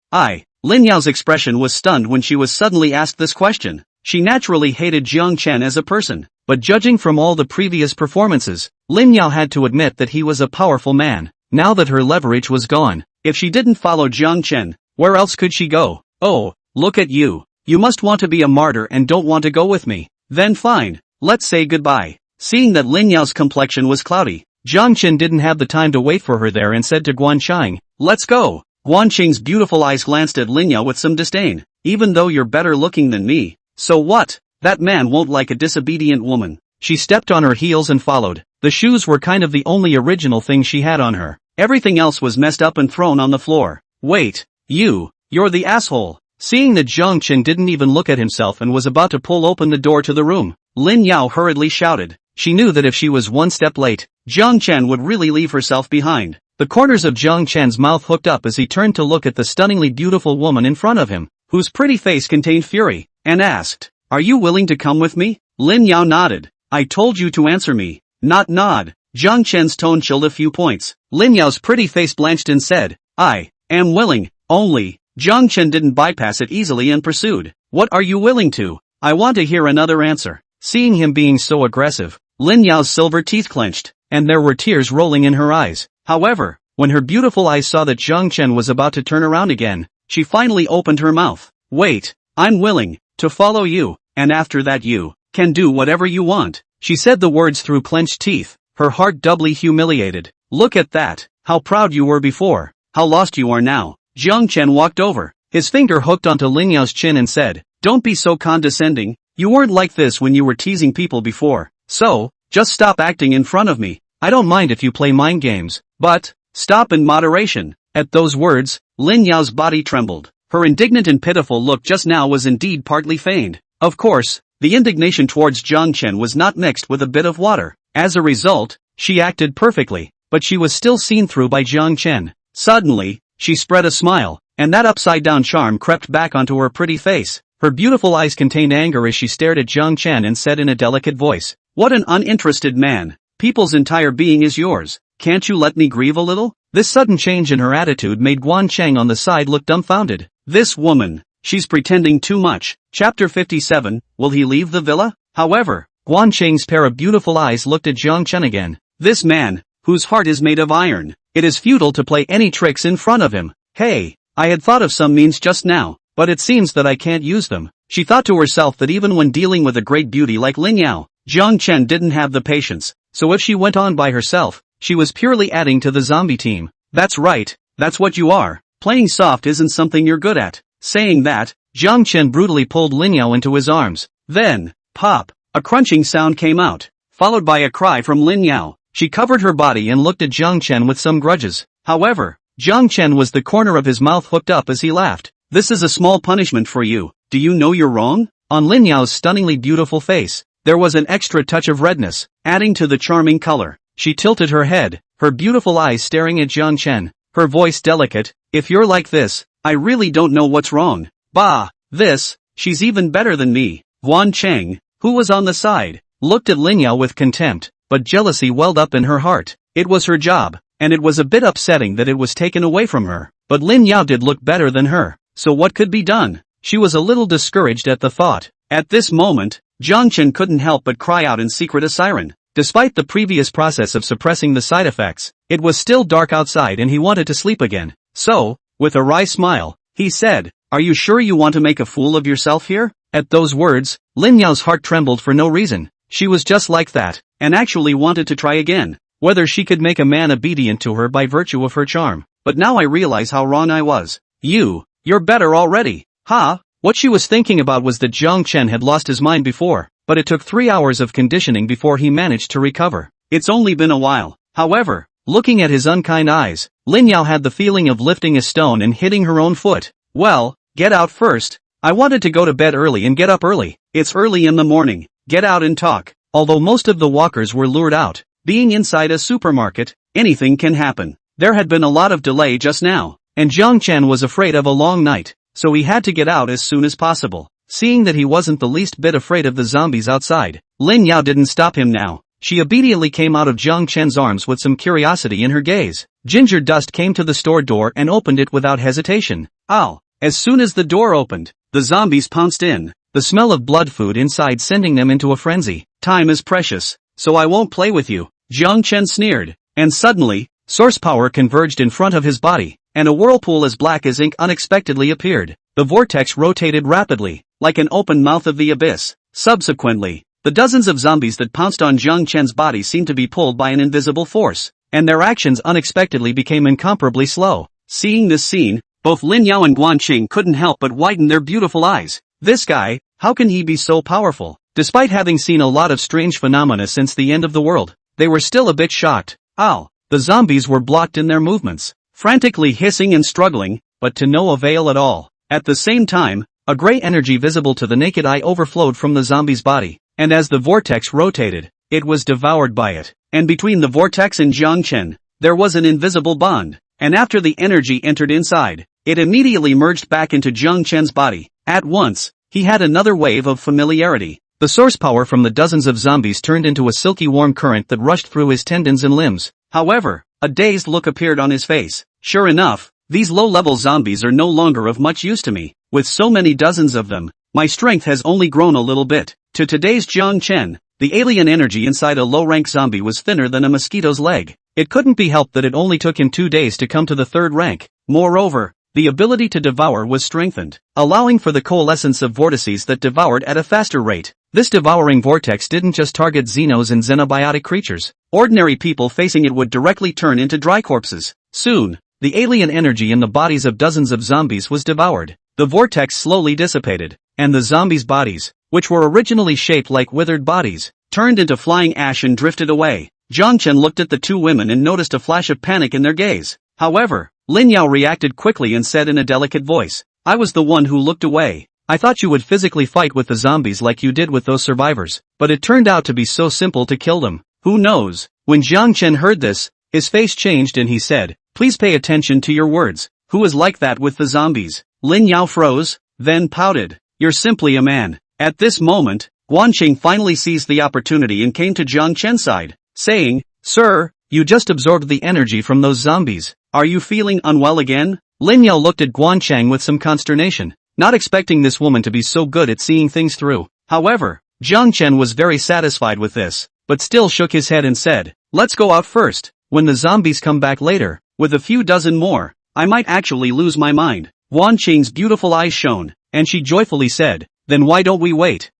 Lin Yao's expression was stunned when she was suddenly asked this question. She naturally hated Jiang Chen as a person, but judging from all the previous performances, Lin Yao had to admit that he was a powerful man. Now that her leverage was gone, if she didn't follow Jiang Chen, where else could she go? "Oh, look at you. You must want to be a martyr and don't want to go with me. Then fine, let's say goodbye." Seeing that Lin Yao's complexion was cloudy, Jiang Chen didn't have the time to wait for her there and said to Guanqing, "Let's go." Guanqing's beautiful eyes glanced at Lin Yao with some disdain. "Even though you're better looking than me, so what? That man won't like a disobedient woman." She stepped on her heels and followed. The shoes were kind of the only original thing she had on her. Everything else was messed up and thrown on the floor. "Wait, you're the asshole." Seeing that Jiang Chen didn't even look at himself and was about to pull open the door to the room, Lin Yao hurriedly shouted. She knew that if she was one step late, Jiang Chen would really leave herself behind. The corners of Jiang Chen's mouth hooked up as he turned to look at the stunningly beautiful woman in front of him, whose pretty face contained fury, and asked, "Are you willing to come with me?" Lin Yao nodded. "I told you to answer me, not nod." Jiang Chen's tone chilled a few points. Lin Yao's pretty face blanched and said, "I am willing." Only, Jiang Chen didn't bypass it easily and pursued, "What are you willing to? I want to hear another answer." Seeing him being so aggressive, Lin Yao's silver teeth clenched, and there were tears rolling in her eyes. However, when her beautiful eyes saw that Jiang Chen was about to turn around again, she finally opened her mouth. "Wait, I'm willing to follow you, and after that you can do whatever you want." She said the words through clenched teeth, her heart doubly humiliated. "Look at that, how proud you were before, how lost you are now." Jiang Chen walked over, his finger hooked onto Lin Yao's chin and said, "Don't be so condescending, you weren't like this when you were teasing people before, so, just stop acting in front of me. I don't mind if you play mind games, but, stop in moderation." At those words, Lin Yao's body trembled. Her indignant and pitiful look just now was indeed partly feigned. Of course, the indignation towards Jiang Chen was not mixed with a bit of water. As a result, she acted perfectly, but she was still seen through by Jiang Chen. Suddenly, she spread a smile, and that upside-down charm crept back onto her pretty face. Her beautiful eyes contained anger as she stared at Jiang Chen and said in a delicate voice, "What an uninterested man. People's entire being is yours. Can't you let me grieve a little?" This sudden change in her attitude made Guan Cheng on the side look dumbfounded. This woman, she's pretending too much. Chapter 57, will he leave the villa? However, Guan Cheng's pair of beautiful eyes looked at Jiang Chen again. This man, whose heart is made of iron. It is futile to play any tricks in front of him. Hey, I had thought of some means just now, but it seems that I can't use them. She thought to herself that even when dealing with a great beauty like Lin Yao, Jiang Chen didn't have the patience, so if she went on by herself, she was purely adding to the zombie team. That's right, that's what you are. Playing soft isn't something you're good at. Saying that, Jiang Chen brutally pulled Lin Yao into his arms. Then, pop, a crunching sound came out, followed by a cry from Lin Yao. She covered her body and looked at Jiang Chen with some grudges. However, Jiang Chen was the corner of his mouth hooked up as he laughed. This is a small punishment for you. Do you know you're wrong? On Lin Yao's stunningly beautiful face, there was an extra touch of redness, adding to the charming color. She tilted her head, her beautiful eyes staring at Jiang Chen, her voice delicate. If you're like this, I really don't know what's wrong. Bah, she's even better than me. Guan Cheng, who was on the side, looked at Lin Yao with contempt, but jealousy welled up in her heart. It was her job, and it was a bit upsetting that it was taken away from her. But Lin Yao did look better than her, so what could be done? She was a little discouraged at the thought. At this moment, Jiang Chen couldn't help but cry out in secret a siren. Despite the previous process of suppressing the side effects, it was still dark outside and he wanted to sleep again. So, with a wry smile, he said, "Are you sure you want to make a fool of yourself here?" At those words, Lin Yao's heart trembled for no reason. She was just like that, and actually wanted to try again, whether she could make a man obedient to her by virtue of her charm. But now I realize how wrong I was. You're better already. Ha! What she was thinking about was that Jiang Chen had lost his mind before, but it took 3 hours of conditioning before he managed to recover. It's only been a while. However, looking at his unkind eyes, Lin Yao had the feeling of lifting a stone and hitting her own foot. Well, get out first. I wanted to go to bed early and get up early. It's early in the morning. Get out and talk. Although most of the walkers were lured out, being inside a supermarket, anything can happen. There had been a lot of delay just now, and Jiang Chen was afraid of a long night, so he had to get out as soon as possible. Seeing that he wasn't the least bit afraid of the zombies outside, Lin Yao didn't stop him now. She obediently came out of Jiang Chen's arms with some curiosity in her gaze. Ginger Dust came to the store door and opened it without hesitation. Ow! As soon as the door opened, the zombies pounced in, the smell of blood food inside sending them into a frenzy. Time is precious, so I won't play with you, Jiang Chen sneered. And suddenly, source power converged in front of his body, and a whirlpool as black as ink unexpectedly appeared. The vortex rotated rapidly, like an open mouth of the abyss. Subsequently, the dozens of zombies that pounced on Jiang Chen's body seemed to be pulled by an invisible force, and their actions unexpectedly became incomparably slow. Seeing this scene, both Lin Yao and Guan Qing couldn't help but widen their beautiful eyes. This guy, how can he be so powerful? Despite having seen a lot of strange phenomena since the end of the world, they were still a bit shocked. Ow! The zombies were blocked in their movements, frantically hissing and struggling, but to no avail at all. At the same time, a gray energy visible to the naked eye overflowed from the zombie's body, and as the vortex rotated, it was devoured by it. And between the vortex and Jiang Chen, there was an invisible bond, and after the energy entered inside, it immediately merged back into Jiang Chen's body. At once, he had another wave of familiarity. The source power from the dozens of zombies turned into a silky warm current that rushed through his tendons and limbs. However, a dazed look appeared on his face. Sure enough, these low-level zombies are no longer of much use to me. With so many dozens of them, my strength has only grown a little bit. To today's Jiang Chen, the alien energy inside a low-rank zombie was thinner than a mosquito's leg. It couldn't be helped that it only took him 2 days to come to the 3rd rank. Moreover, the ability to devour was strengthened, allowing for the coalescence of vortices that devoured at a faster rate. This devouring vortex didn't just target xenos and xenobiotic creatures. Ordinary people facing it would directly turn into dry corpses. Soon, the alien energy in the bodies of dozens of zombies was devoured. The vortex slowly dissipated, and the zombies' bodies, which were originally shaped like withered bodies, turned into flying ash and drifted away. Jiang Chen looked at the two women and noticed a flash of panic in their gaze. However, Lin Yao reacted quickly and said in a delicate voice, "I was the one who looked away. I thought you would physically fight with the zombies like you did with those survivors, but it turned out to be so simple to kill them. Who knows? When Jiang Chen heard this, his face changed and he said, please pay attention to your words. Who was like that with the zombies? Lin Yao froze, then pouted. You're simply a man. At this moment, Guanqing finally seized the opportunity and came to Jiang Chen's side, saying, Sir, you just absorbed the energy from those zombies. Are you feeling unwell again? Lin Yao looked at Guanqing with some consternation, not expecting this woman to be so good at seeing things through. However, Jiang Chen was very satisfied with this, but still shook his head and said, let's go out first. When the zombies come back later, with a few dozen more, I might actually lose my mind. Guanqing's beautiful eyes shone, and she joyfully said, then why don't we wait?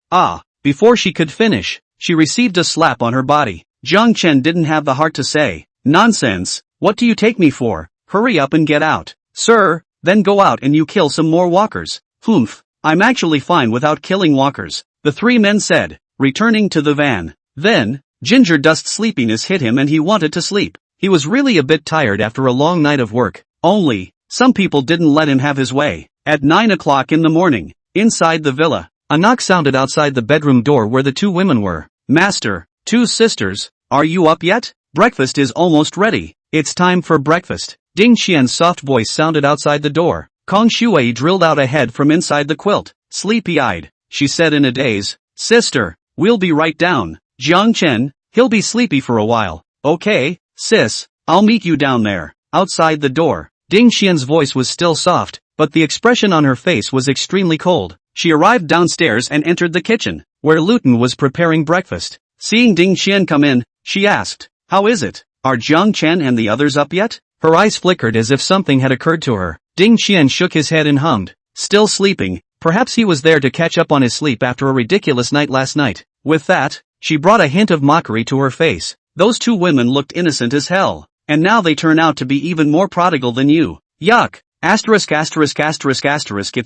Before she could finish, she received a slap on her body. Jiang Chen didn't have the heart to say, nonsense, what do you take me for? Hurry up and get out. Sir, then go out and you kill some more walkers. Humph, I'm actually fine without killing walkers, the three men said, returning to the van. Then, ginger dust sleepiness hit him and he wanted to sleep. He was really a bit tired after a long night of work, only, some people didn't let him have his way. At 9 o'clock in the morning, inside the villa, a knock sounded outside the bedroom door where the two women were. Master, two sisters, are you up yet? Breakfast is almost ready. It's time for breakfast. Ding Qian's soft voice sounded outside the door. Kong Shuai drilled out a head from inside the quilt. Sleepy-eyed, she said in a daze. Sister, we'll be right down. Jiang Chen, he'll be sleepy for a while. Okay, sis, I'll meet you down there. Outside the door, Ding Qian's voice was still soft, but the expression on her face was extremely cold. She arrived downstairs and entered the kitchen, where Luton was preparing breakfast. Seeing Ding Qian come in, she asked, how is it? Are Jiang Chen and the others up yet? Her eyes flickered as if something had occurred to her. Ding Qian shook his head and hummed, still sleeping, perhaps he was there to catch up on his sleep after a ridiculous night last night. With that, she brought a hint of mockery to her face. Those two women looked innocent as hell, and now they turn out to be even more prodigal than you. Yuck! If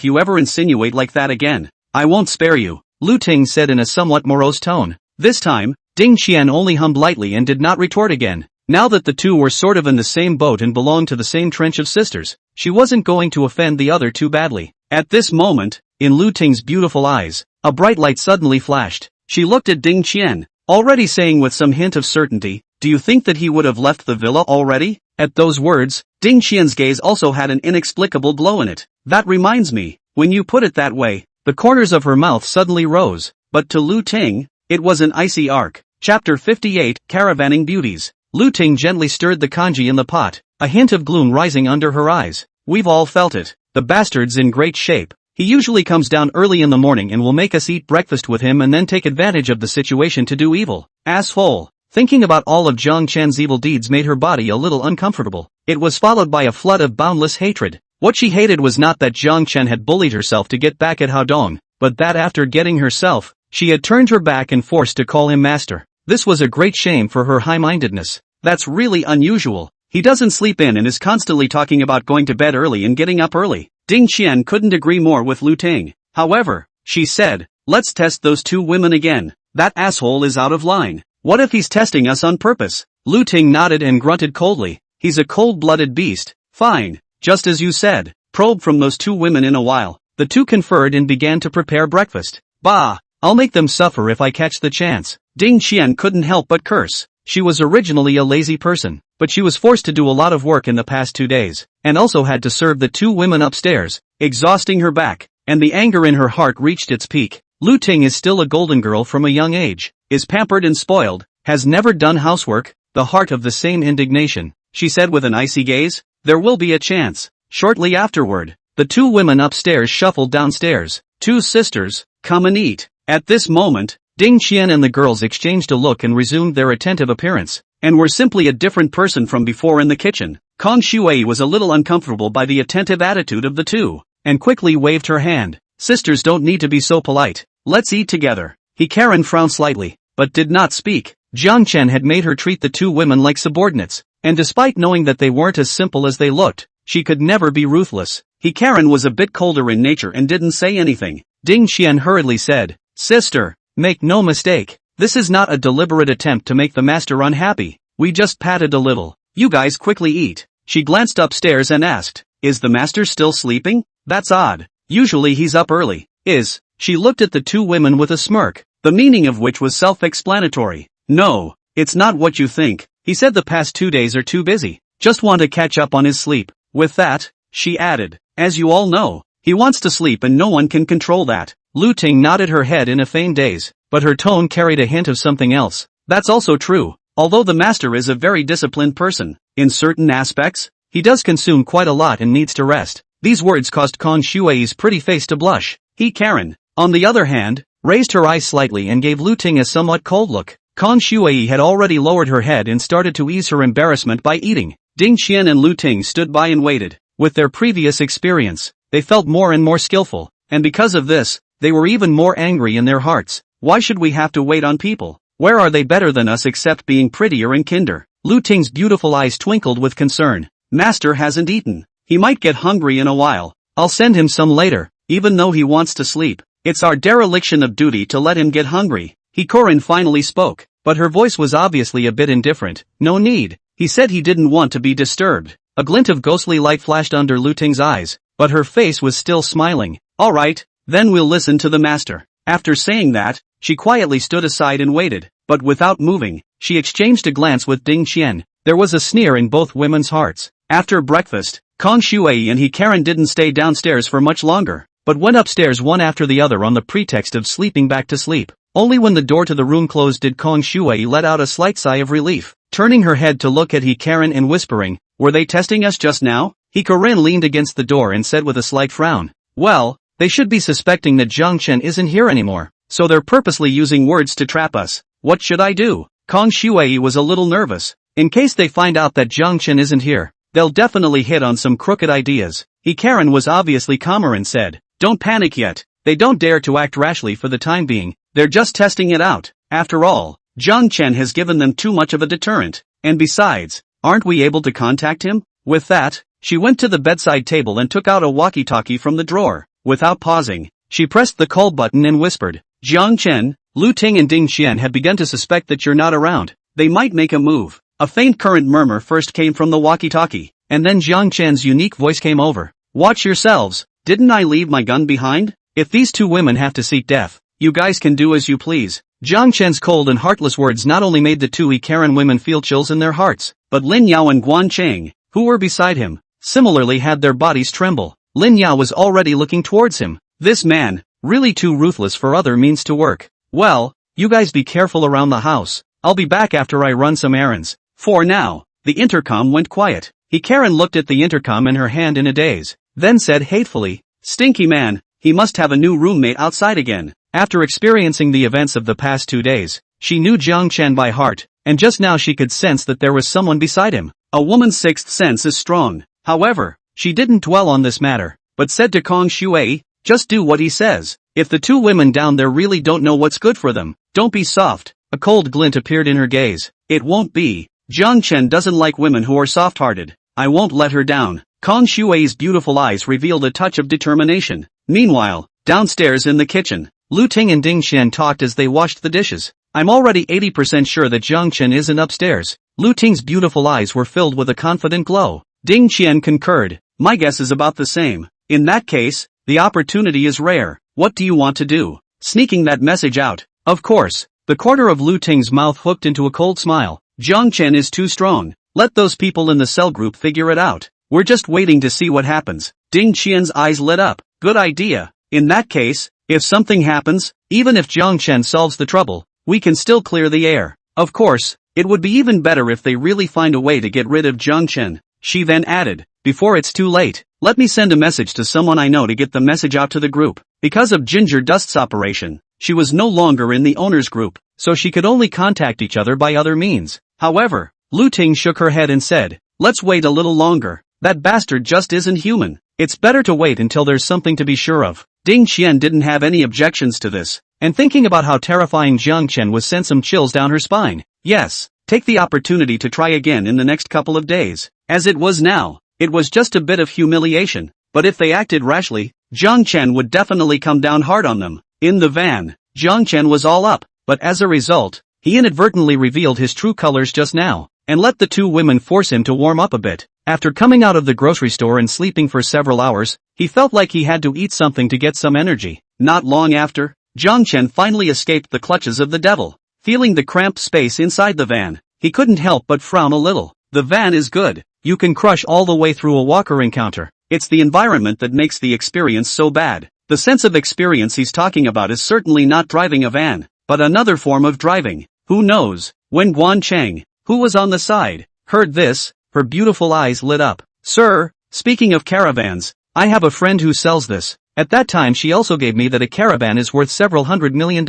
you ever insinuate like that again, I won't spare you, Lu Ting said in a somewhat morose tone. This time, Ding Qian only hummed lightly and did not retort again. Now that the two were sort of in the same boat and belonged to the same trench of sisters, she wasn't going to offend the other too badly. At this moment, in Lu Ting's beautiful eyes, a bright light suddenly flashed. She looked at Ding Qian, already saying with some hint of certainty, do you think that he would have left the villa already? At those words, Ding Qian's gaze also had an inexplicable glow in it. That reminds me, when you put it that way, the corners of her mouth suddenly rose, but to Lu Ting, it was an icy arc. Chapter 58, Caravanning Beauties. Lu Ting gently stirred the kanji in the pot, a hint of gloom rising under her eyes. We've all felt it. The bastard's in great shape. He usually comes down early in the morning and will make us eat breakfast with him and then take advantage of the situation to do evil. Asshole. Thinking about all of Jiang Chen's evil deeds made her body a little uncomfortable. It was followed by a flood of boundless hatred. What she hated was not that Jiang Chen had bullied herself to get back at Hao Dong, but that after getting herself, she had turned her back and forced to call him master. This was a great shame for her high-mindedness. That's really unusual. He doesn't sleep in and is constantly talking about going to bed early and getting up early. Ding Qian couldn't agree more with Lu Ting. However, she said, let's test those two women again. That asshole is out of line. What if he's testing us on purpose? Lu Ting nodded and grunted coldly. He's a cold-blooded beast. Fine, just as you said. Probe from those two women in a while. The two conferred and began to prepare breakfast. Bah, I'll make them suffer if I catch the chance. Ding Qian couldn't help but curse. She was originally a lazy person, but she was forced to do a lot of work in the past 2 days, and also had to serve the two women upstairs, exhausting her back, and the anger in her heart reached its peak. Lu Ting is still a golden girl from a young age, is pampered and spoiled, has never done housework, the heart of the same indignation. She said with an icy gaze, there will be a chance. Shortly afterward, the two women upstairs shuffled downstairs. Two sisters, come and eat. At this moment, Ding Qian and the girls exchanged a look and resumed their attentive appearance, and were simply a different person from before in the kitchen. Kong Shuai was a little uncomfortable by the attentive attitude of the two, and quickly waved her hand. Sisters don't need to be so polite. Let's eat together. Karen frowned slightly, but did not speak. Jiang Chen had made her treat the two women like subordinates, and despite knowing that they weren't as simple as they looked, she could never be ruthless. Karen was a bit colder in nature and didn't say anything. Ding Qian hurriedly said, Sister, make no mistake, this is not a deliberate attempt to make the master unhappy. We just patted a little. You guys quickly eat. She glanced upstairs and asked, is the master still sleeping? That's odd. Usually he's up early. is, she looked at the two women with a smirk, the meaning of which was self-explanatory. No, it's not what you think, he said. The past 2 days are too busy, just want to catch up on his sleep. With that, she added, as you all know, he wants to sleep and no one can control that. Lu Ting nodded her head in a feigned daze, but her tone carried a hint of something else. That's also true, although the master is a very disciplined person, in certain aspects, he does consume quite a lot and needs to rest. These words caused Kang Shui's pretty face to blush. Karen, on the other hand, raised her eyes slightly and gave Lu Ting a somewhat cold look. Kang Shui had already lowered her head and started to ease her embarrassment by eating. Ding Qian and Lu Ting stood by and waited. With their previous experience, they felt more and more skillful, and because of this, they were even more angry in their hearts. Why should we have to wait on people? Where are they better than us except being prettier and kinder? Lu Ting's beautiful eyes twinkled with concern. Master hasn't eaten. He might get hungry in a while. I'll send him some later, even though he wants to sleep. It's our dereliction of duty to let him get hungry. Corin finally spoke, but her voice was obviously a bit indifferent. No need. He said he didn't want to be disturbed. A glint of ghostly light flashed under Lu Ting's eyes, but her face was still smiling. All right, then we'll listen to the master. After saying that, she quietly stood aside and waited, but without moving, she exchanged a glance with Ding Qian. There was a sneer in both women's hearts. After breakfast, Kang Shui and Karen didn't stay downstairs for much longer, but went upstairs one after the other on the pretext of sleeping back to sleep. Only when the door to the room closed did Kang Shui let out a slight sigh of relief, turning her head to look at Karen and whispering, were they testing us just now? Karen leaned against the door and said with a slight frown, well, they should be suspecting that Zhang Chen isn't here anymore, so they're purposely using words to trap us. What should I do? Kang Shui was a little nervous. In case they find out that Zhang Chen isn't here, they'll definitely hit on some crooked ideas. Karen was obviously calmer and said, don't panic yet. They don't dare to act rashly for the time being. They're just testing it out. After all, Zhang Chen has given them too much of a deterrent. And besides, aren't we able to contact him? With that, she went to the bedside table and took out a walkie-talkie from the drawer. Without pausing, she pressed the call button and whispered, Zhang Chen, Lu Ting and Ding Qian have begun to suspect that you're not around. They might make a move. A faint current murmur first came from the walkie-talkie, and then Zhang Chen's unique voice came over. Watch yourselves. Didn't I leave my gun behind? If these two women have to seek death, you guys can do as you please. Zhang Chen's cold and heartless words not only made the two Karen women feel chills in their hearts, but Lin Yao and Guan Cheng, who were beside him, similarly had their bodies tremble. Lin Yao was already looking towards him. This man, really too ruthless for other means to work. Well, you guys be careful around the house. I'll be back after I run some errands. For now, the intercom went quiet. Karen looked at the intercom in her hand in a daze, then said hatefully, stinky man, he must have a new roommate outside again. After experiencing the events of the past 2 days, she knew Zhang Chen by heart, and just now she could sense that there was someone beside him. A woman's sixth sense is strong. However, she didn't dwell on this matter, but said to Kang Shui, just do what he says. If the two women down there really don't know what's good for them, don't be soft. A cold glint appeared in her gaze. It won't be. Zhang Chen doesn't like women who are soft-hearted. I won't let her down. Kang Shui's beautiful eyes revealed a touch of determination. Meanwhile, downstairs in the kitchen, Lu Ting and Ding Qian talked as they washed the dishes. I'm already 80% sure that Zhang Chen isn't upstairs. Lu Ting's beautiful eyes were filled with a confident glow. Ding Qian concurred. My guess is about the same. In that case, the opportunity is rare. What do you want to do? Sneaking that message out. Of course. The corner of Lu Ting's mouth hooked into a cold smile. Zhang Chen is too strong. Let those people in the cell group figure it out. We're just waiting to see what happens. Ding Qian's eyes lit up. Good idea. In that case, if something happens, even if Zhang Chen solves the trouble, we can still clear the air. Of course, it would be even better if they really find a way to get rid of Zhang Chen. She then added, before it's too late, let me send a message to someone I know to get the message out to the group. Because of Ginger Dust's operation, she was no longer in the owner's group, so she could only contact each other by other means. However, Lu Ting shook her head and said, let's wait a little longer. That bastard just isn't human. It's better to wait until there's something to be sure of. Ding Qian didn't have any objections to this, and thinking about how terrifying Zhang Chen was sent some chills down her spine. Yes, take the opportunity to try again in the next couple of days. As it was now, it was just a bit of humiliation, but if they acted rashly, Zhang Chen would definitely come down hard on them. In the van, Zhang Chen was all up, but as a result, he inadvertently revealed his true colors just now, and let the two women force him to warm up a bit. After coming out of the grocery store and sleeping for several hours, he felt like he had to eat something to get some energy. Not long after, Jiang Chen finally escaped the clutches of the devil. Feeling the cramped space inside the van, he couldn't help but frown a little. The van is good. You can crush all the way through a walker encounter. It's the environment that makes the experience so bad. The sense of experience he's talking about is certainly not driving a van, but another form of driving. Who knows? When Guan Cheng, who was on the side, heard this, her beautiful eyes lit up. Sir, speaking of caravans, I have a friend who sells this. At that time she also gave me that a caravan is worth several $100 million.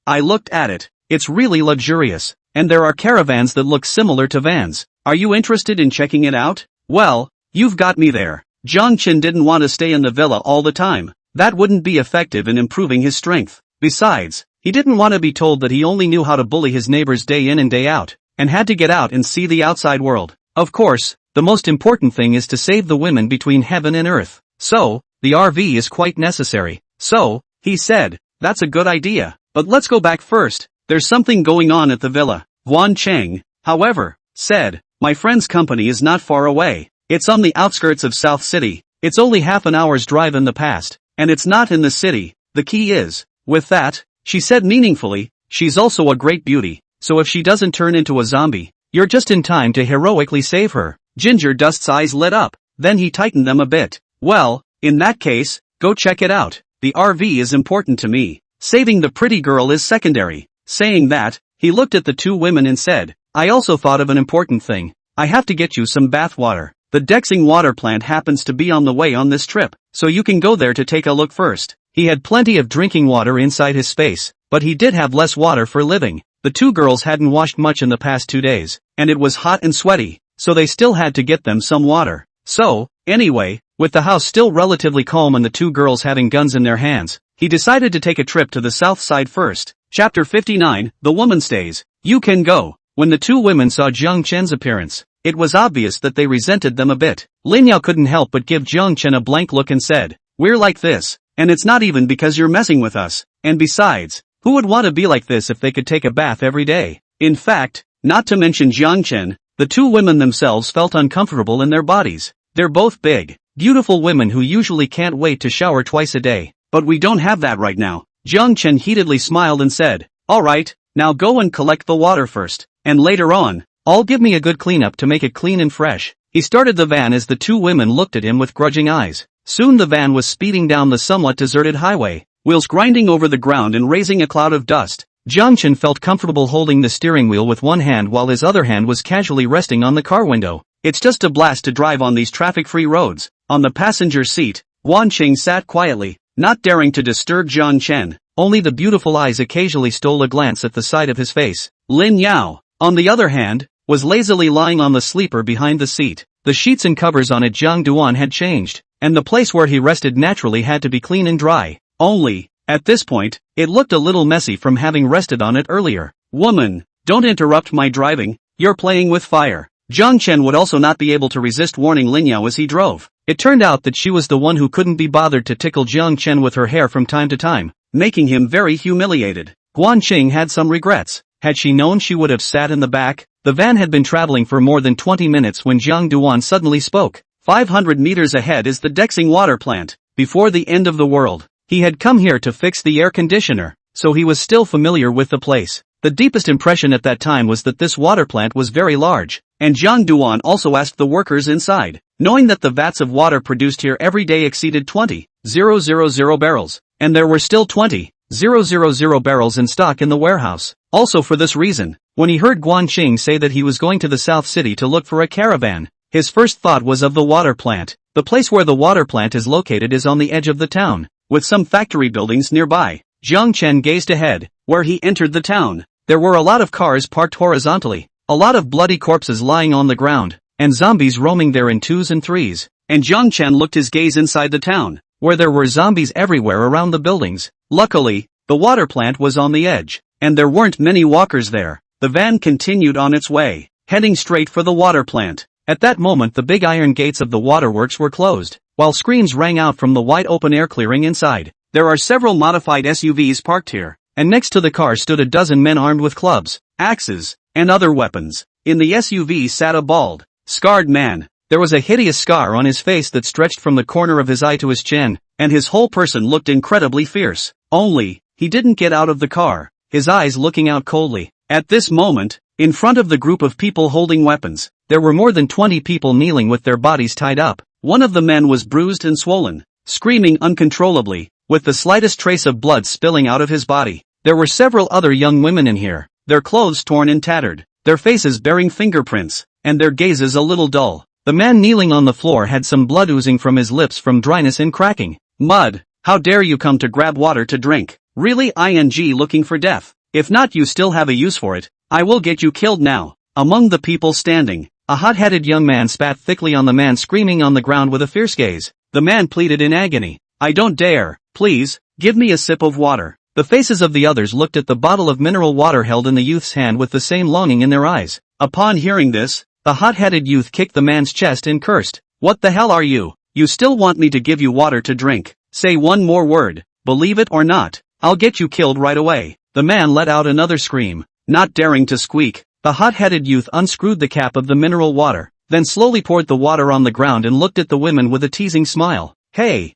I looked at it. It's really luxurious, and there are caravans that look similar to vans. Are you interested in checking it out? Well, you've got me there. Jiang Chen didn't want to stay in the villa all the time. That wouldn't be effective in improving his strength. Besides, he didn't want to be told that he only knew how to bully his neighbors day in and day out, and had to get out and see the outside world. Of course, the most important thing is to save the women between heaven and earth. So, the RV is quite necessary. So, he said, that's a good idea. But let's go back first. There's something going on at the villa. Guan Cheng, however, said, my friend's company is not far away. It's on the outskirts of South City. It's only half an hour's drive in the past, and it's not in the city. The key is, with that, she said meaningfully, she's also a great beauty, so if she doesn't turn into a zombie, you're just in time to heroically save her. Ginger Dust's eyes lit up, then he tightened them a bit. Well, in that case, go check it out. The RV is important to me. Saving the pretty girl is secondary. Saying that, he looked at the two women and said, I also thought of an important thing. I have to get you some bath water. The Dexing water plant happens to be on the way on this trip, so you can go there to take a look first. He had plenty of drinking water inside his space, but he did have less water for living. The two girls hadn't washed much in the past 2 days, and it was hot and sweaty, so they still had to get them some water. So, anyway, with the house still relatively calm and the two girls having guns in their hands, he decided to take a trip to the south side first. Chapter 59, The Woman Stays. You can go. When the two women saw Jiang Chen's appearance, it was obvious that they resented them a bit. Lin Yao couldn't help but give Jiang Chen a blank look and said, we're like this, and it's not even because you're messing with us, and besides, who would want to be like this if they could take a bath every day? In fact, not to mention Jiang Chen, the two women themselves felt uncomfortable in their bodies. They're both big, beautiful women who usually can't wait to shower twice a day, but we don't have that right now. Jiang Chen heatedly smiled and said, alright, now go and collect the water first, and later on, I'll give me a good cleanup to make it clean and fresh. He started the van as the two women looked at him with grudging eyes. Soon the van was speeding down the somewhat deserted highway, wheels grinding over the ground and raising a cloud of dust. Jiang Chen felt comfortable holding the steering wheel with one hand while his other hand was casually resting on the car window. It's just a blast to drive on these traffic-free roads. On the passenger seat, Guan Cheng sat quietly, not daring to disturb Jiang Chen. Only the beautiful eyes occasionally stole a glance at the side of his face. Lin Yao, on the other hand, was lazily lying on the sleeper behind the seat. The sheets and covers on it Jiang Duan had changed, and the place where he rested naturally had to be clean and dry. Only, at this point, it looked a little messy from having rested on it earlier. Woman, don't interrupt my driving, you're playing with fire. Jiang Chen would also not be able to resist warning Lin Yao as he drove. It turned out that she was the one who couldn't be bothered to tickle Jiang Chen with her hair from time to time, making him very humiliated. Guan Cheng had some regrets. Had she known, she would have sat in the back. The van had been traveling for more than 20 minutes when Jiang Duan suddenly spoke. 500 meters ahead is the Dexing water plant. Before the end of the world, he had come here to fix the air conditioner, so he was still familiar with the place. The deepest impression at that time was that this water plant was very large, and Jiang Duan also asked the workers inside, knowing that the vats of water produced here every day exceeded 20,000 barrels, and there were still 20,000 barrels in stock in the warehouse. Also for this reason, when he heard Guan Cheng say that he was going to the South City to look for a caravan, his first thought was of the water plant. The place where the water plant is located is on the edge of the town, with some factory buildings nearby. Jiang Chen gazed ahead, where he entered the town. There were a lot of cars parked horizontally, a lot of bloody corpses lying on the ground, and zombies roaming there in 2s and 3s. And Jiang Chen looked his gaze inside the town, where there were zombies everywhere around the buildings. Luckily, the water plant was on the edge, and there weren't many walkers there. The van continued on its way, heading straight for the water plant. At that moment the big iron gates of the waterworks were closed, while screams rang out from the wide open air clearing inside. There are several modified SUVs parked here, and next to the car stood a dozen men armed with clubs, axes, and other weapons. In the SUV sat a bald, scarred man, There was a hideous scar on his face that stretched from the corner of his eye to his chin, and his whole person looked incredibly fierce. Only, he didn't get out of the car, his eyes looking out coldly. At this moment, in front of the group of people holding weapons, there were more than 20 people kneeling with their bodies tied up. One of the men was bruised and swollen, screaming uncontrollably, with the slightest trace of blood spilling out of his body. There were several other young women in here, their clothes torn and tattered, their faces bearing fingerprints, and their gazes a little dull. The man kneeling on the floor had some blood oozing from his lips from dryness and cracking. Mud, how dare you come to grab water to drink? Really looking for death? If not, you still have a use for it. I will get you killed now. Among the people standing, a hot-headed young man spat thickly on the man screaming on the ground with a fierce gaze. The man pleaded in agony. I don't dare, please, give me a sip of water. The faces of the others looked at the bottle of mineral water held in the youth's hand with the same longing in their eyes. Upon hearing this, the hot-headed youth kicked the man's chest and cursed. What the hell are you? You still want me to give you water to drink? Say one more word, believe it or not, I'll get you killed right away. The man let out another scream. Not daring to squeak, the hot-headed youth unscrewed the cap of the mineral water, then slowly poured the water on the ground and looked at the women with a teasing smile. Hey,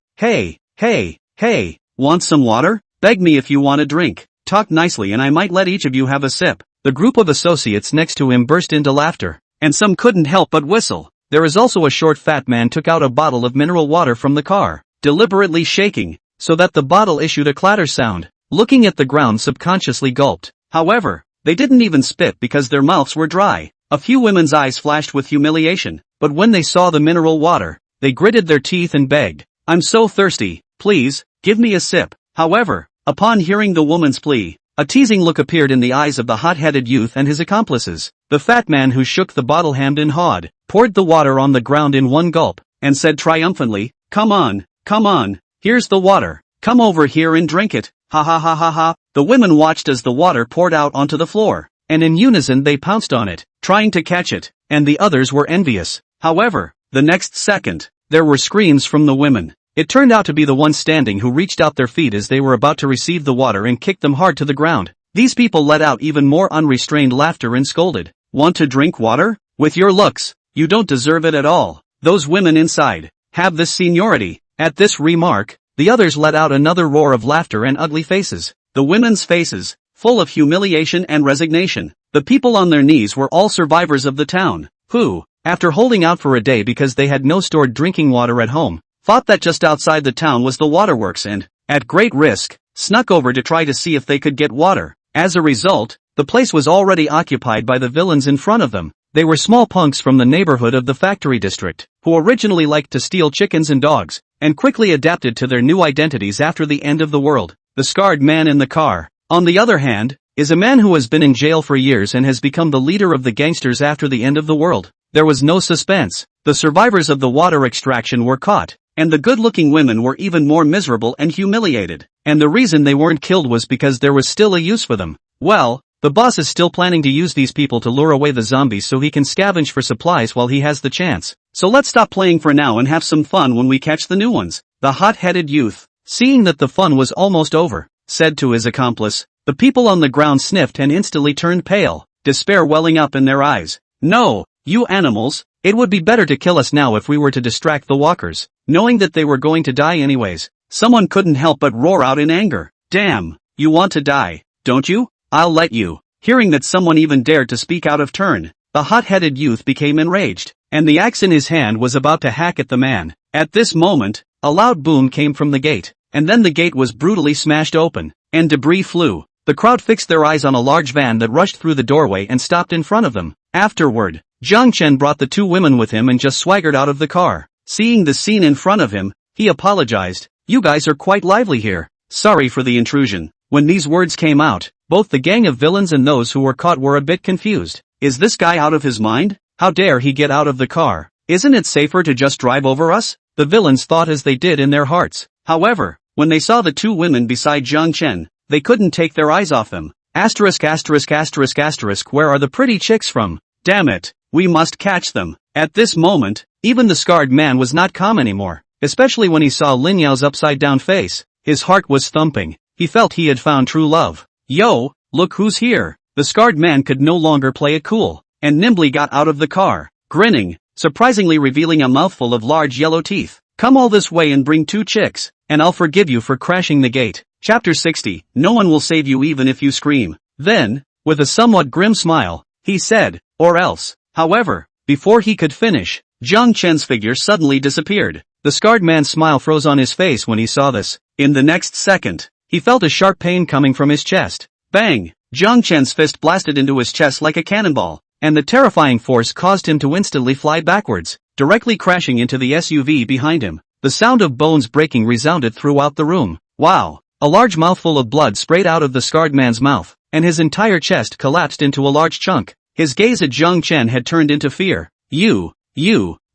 want some water? Beg me if you want a drink. Talk nicely and I might let each of you have a sip. The group of associates next to him burst into laughter, and some couldn't help but whistle. There is also a short fat man took out a bottle of mineral water from the car, deliberately shaking, so that the bottle issued a clatter sound. Looking at the ground, subconsciously gulped. However, they didn't even spit because their mouths were dry. A few women's eyes flashed with humiliation, but when they saw the mineral water, they gritted their teeth and begged, I'm so thirsty, please, give me a sip. However, upon hearing the woman's plea, a teasing look appeared in the eyes of the hot-headed youth and his accomplices. The fat man who shook the bottle hemmed and hawed, poured the water on the ground in one gulp, and said triumphantly, come on, here's the water, come over here and drink it, ha ha ha ha ha. The women watched as the water poured out onto the floor, and in unison they pounced on it, trying to catch it, and the others were envious. However, the next second, there were screams from the women. It turned out to be the ones standing who reached out their feet as they were about to receive the water and kicked them hard to the ground. These people let out even more unrestrained laughter and scolded. Want to drink water? With your looks, you don't deserve it at all. Those women inside have this seniority. At this remark, the others let out another roar of laughter and ugly faces. The women's faces, full of humiliation and resignation. The people on their knees were all survivors of the town, who, after holding out for a day because they had no stored drinking water at home, thought that just outside the town was the waterworks and, at great risk, snuck over to try to see if they could get water. As a result, the place was already occupied by the villains in front of them. They were small punks from the neighborhood of the factory district, who originally liked to steal chickens and dogs, and quickly adapted to their new identities after the end of the world. The scarred man in the car, on the other hand, is a man who has been in jail for years and has become the leader of the gangsters after the end of the world. There was no suspense. The survivors of the water extraction were caught, and the good-looking women were even more miserable and humiliated. And the reason they weren't killed was because there was still a use for them. Well, the boss is still planning to use these people to lure away the zombies so he can scavenge for supplies while he has the chance. So let's stop playing for now and have some fun when we catch the new ones. The hot-headed youth, seeing that the fun was almost over, said to his accomplice. The people on the ground sniffed and instantly turned pale, despair welling up in their eyes. No, you animals, it would be better to kill us now if we were to distract the walkers, knowing that they were going to die anyways. Someone couldn't help but roar out in anger. Damn, you want to die, don't you? I'll let you. Hearing that someone even dared to speak out of turn, the hot-headed youth became enraged, and the axe in his hand was about to hack at the man. At this moment, a loud boom came from the gate, and then the gate was brutally smashed open, and debris flew. The crowd fixed their eyes on a large van that rushed through the doorway and stopped in front of them. Afterward, Jiang Chen brought the two women with him and just swaggered out of the car. Seeing the scene in front of him, he apologized. You guys are quite lively here. Sorry for the intrusion. When these words came out, both the gang of villains and those who were caught were a bit confused. Is this guy out of his mind? How dare he get out of the car? Isn't it safer to just drive over us? The villains thought as they did in their hearts. However, when they saw the two women beside Jiang Chen, they couldn't take their eyes off them. Asterisk asterisk asterisk asterisk, where are the pretty chicks from? Damn it, we must catch them. At this moment, even the scarred man was not calm anymore, especially when he saw Lin Yao's upside-down face. His heart was thumping. He felt he had found true love. Yo, look who's here. The scarred man could no longer play it cool, and nimbly got out of the car, grinning, surprisingly revealing a mouthful of large yellow teeth. Come all this way and bring 2 chicks, and I'll forgive you for crashing the gate. Chapter 60, no one will save you even if you scream. Then, with a somewhat grim smile, he said, or else. However, before he could finish, Jiang Chen's figure suddenly disappeared. The scarred man's smile froze on his face when he saw this. In the next second, he felt a sharp pain coming from his chest. Bang! Jiang Chen's fist blasted into his chest like a cannonball, and the terrifying force caused him to instantly fly backwards, directly crashing into the SUV behind him. The sound of bones breaking resounded throughout the room. Wow! A large mouthful of blood sprayed out of the scarred man's mouth, and his entire chest collapsed into a large chunk. His gaze at Jiang Chen had turned into fear. You,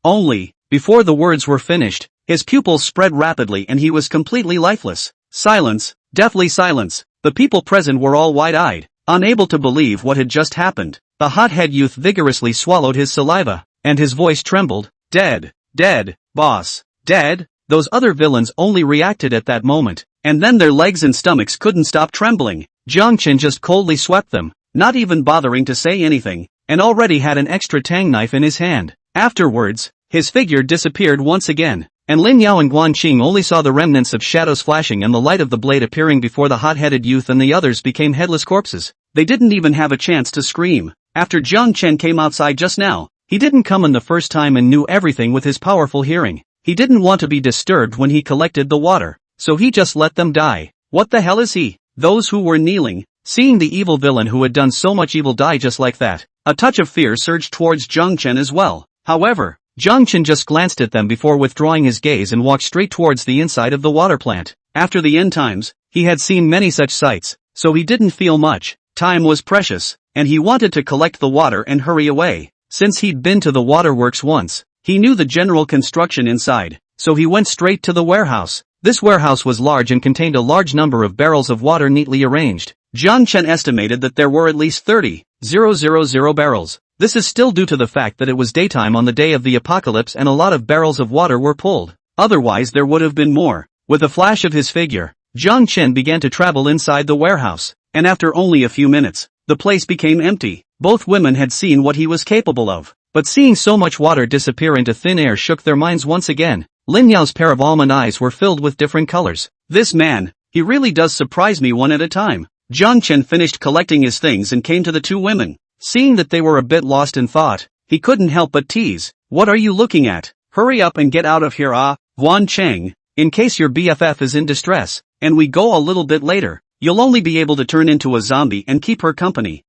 only. Before the words were finished, his pupils spread rapidly and he was completely lifeless. Silence, deathly silence. The people present were all wide-eyed, unable to believe what had just happened. The hothead youth vigorously swallowed his saliva, and his voice trembled. Dead, boss, dead? Those other villains only reacted at that moment, and then their legs and stomachs couldn't stop trembling. Jiang Chen just coldly swept them, not even bothering to say anything, and already had an extra tang knife in his hand. Afterwards, his figure disappeared once again, and Lin Yao and Guan Qing only saw the remnants of shadows flashing and the light of the blade appearing before the hot-headed youth and the others became headless corpses. They didn't even have a chance to scream. After Jiang Chen came outside just now, he didn't come in the first time and knew everything with his powerful hearing. He didn't want to be disturbed when he collected the water, so he just let them die. What the hell is he? Those who were kneeling, seeing the evil villain who had done so much evil die just like that, a touch of fear surged towards Jiang Chen as well. However, Jiang Chen just glanced at them before withdrawing his gaze and walked straight towards the inside of the water plant. After the end times, he had seen many such sights, so he didn't feel much. Time was precious, and he wanted to collect the water and hurry away. Since he'd been to the waterworks once, he knew the general construction inside, so he went straight to the warehouse. This warehouse was large and contained a large number of barrels of water neatly arranged. Jiang Chen estimated that there were at least 30,000 barrels. This is still due to the fact that it was daytime on the day of the apocalypse and a lot of barrels of water were pulled. Otherwise there would have been more. With a flash of his figure, Jiang Chen began to travel inside the warehouse, and after only a few minutes, the place became empty. Both women had seen what he was capable of, but seeing so much water disappear into thin air shook their minds once again. Lin Yao's pair of almond eyes were filled with different colors. This man, he really does surprise me one at a time. Jiang Chen finished collecting his things and came to the two women. Seeing that they were a bit lost in thought, he couldn't help but tease. What are you looking at? Hurry up and get out of here Guan Cheng, in case your BFF is in distress, and we go a little bit later, you'll only be able to turn into a zombie and keep her company.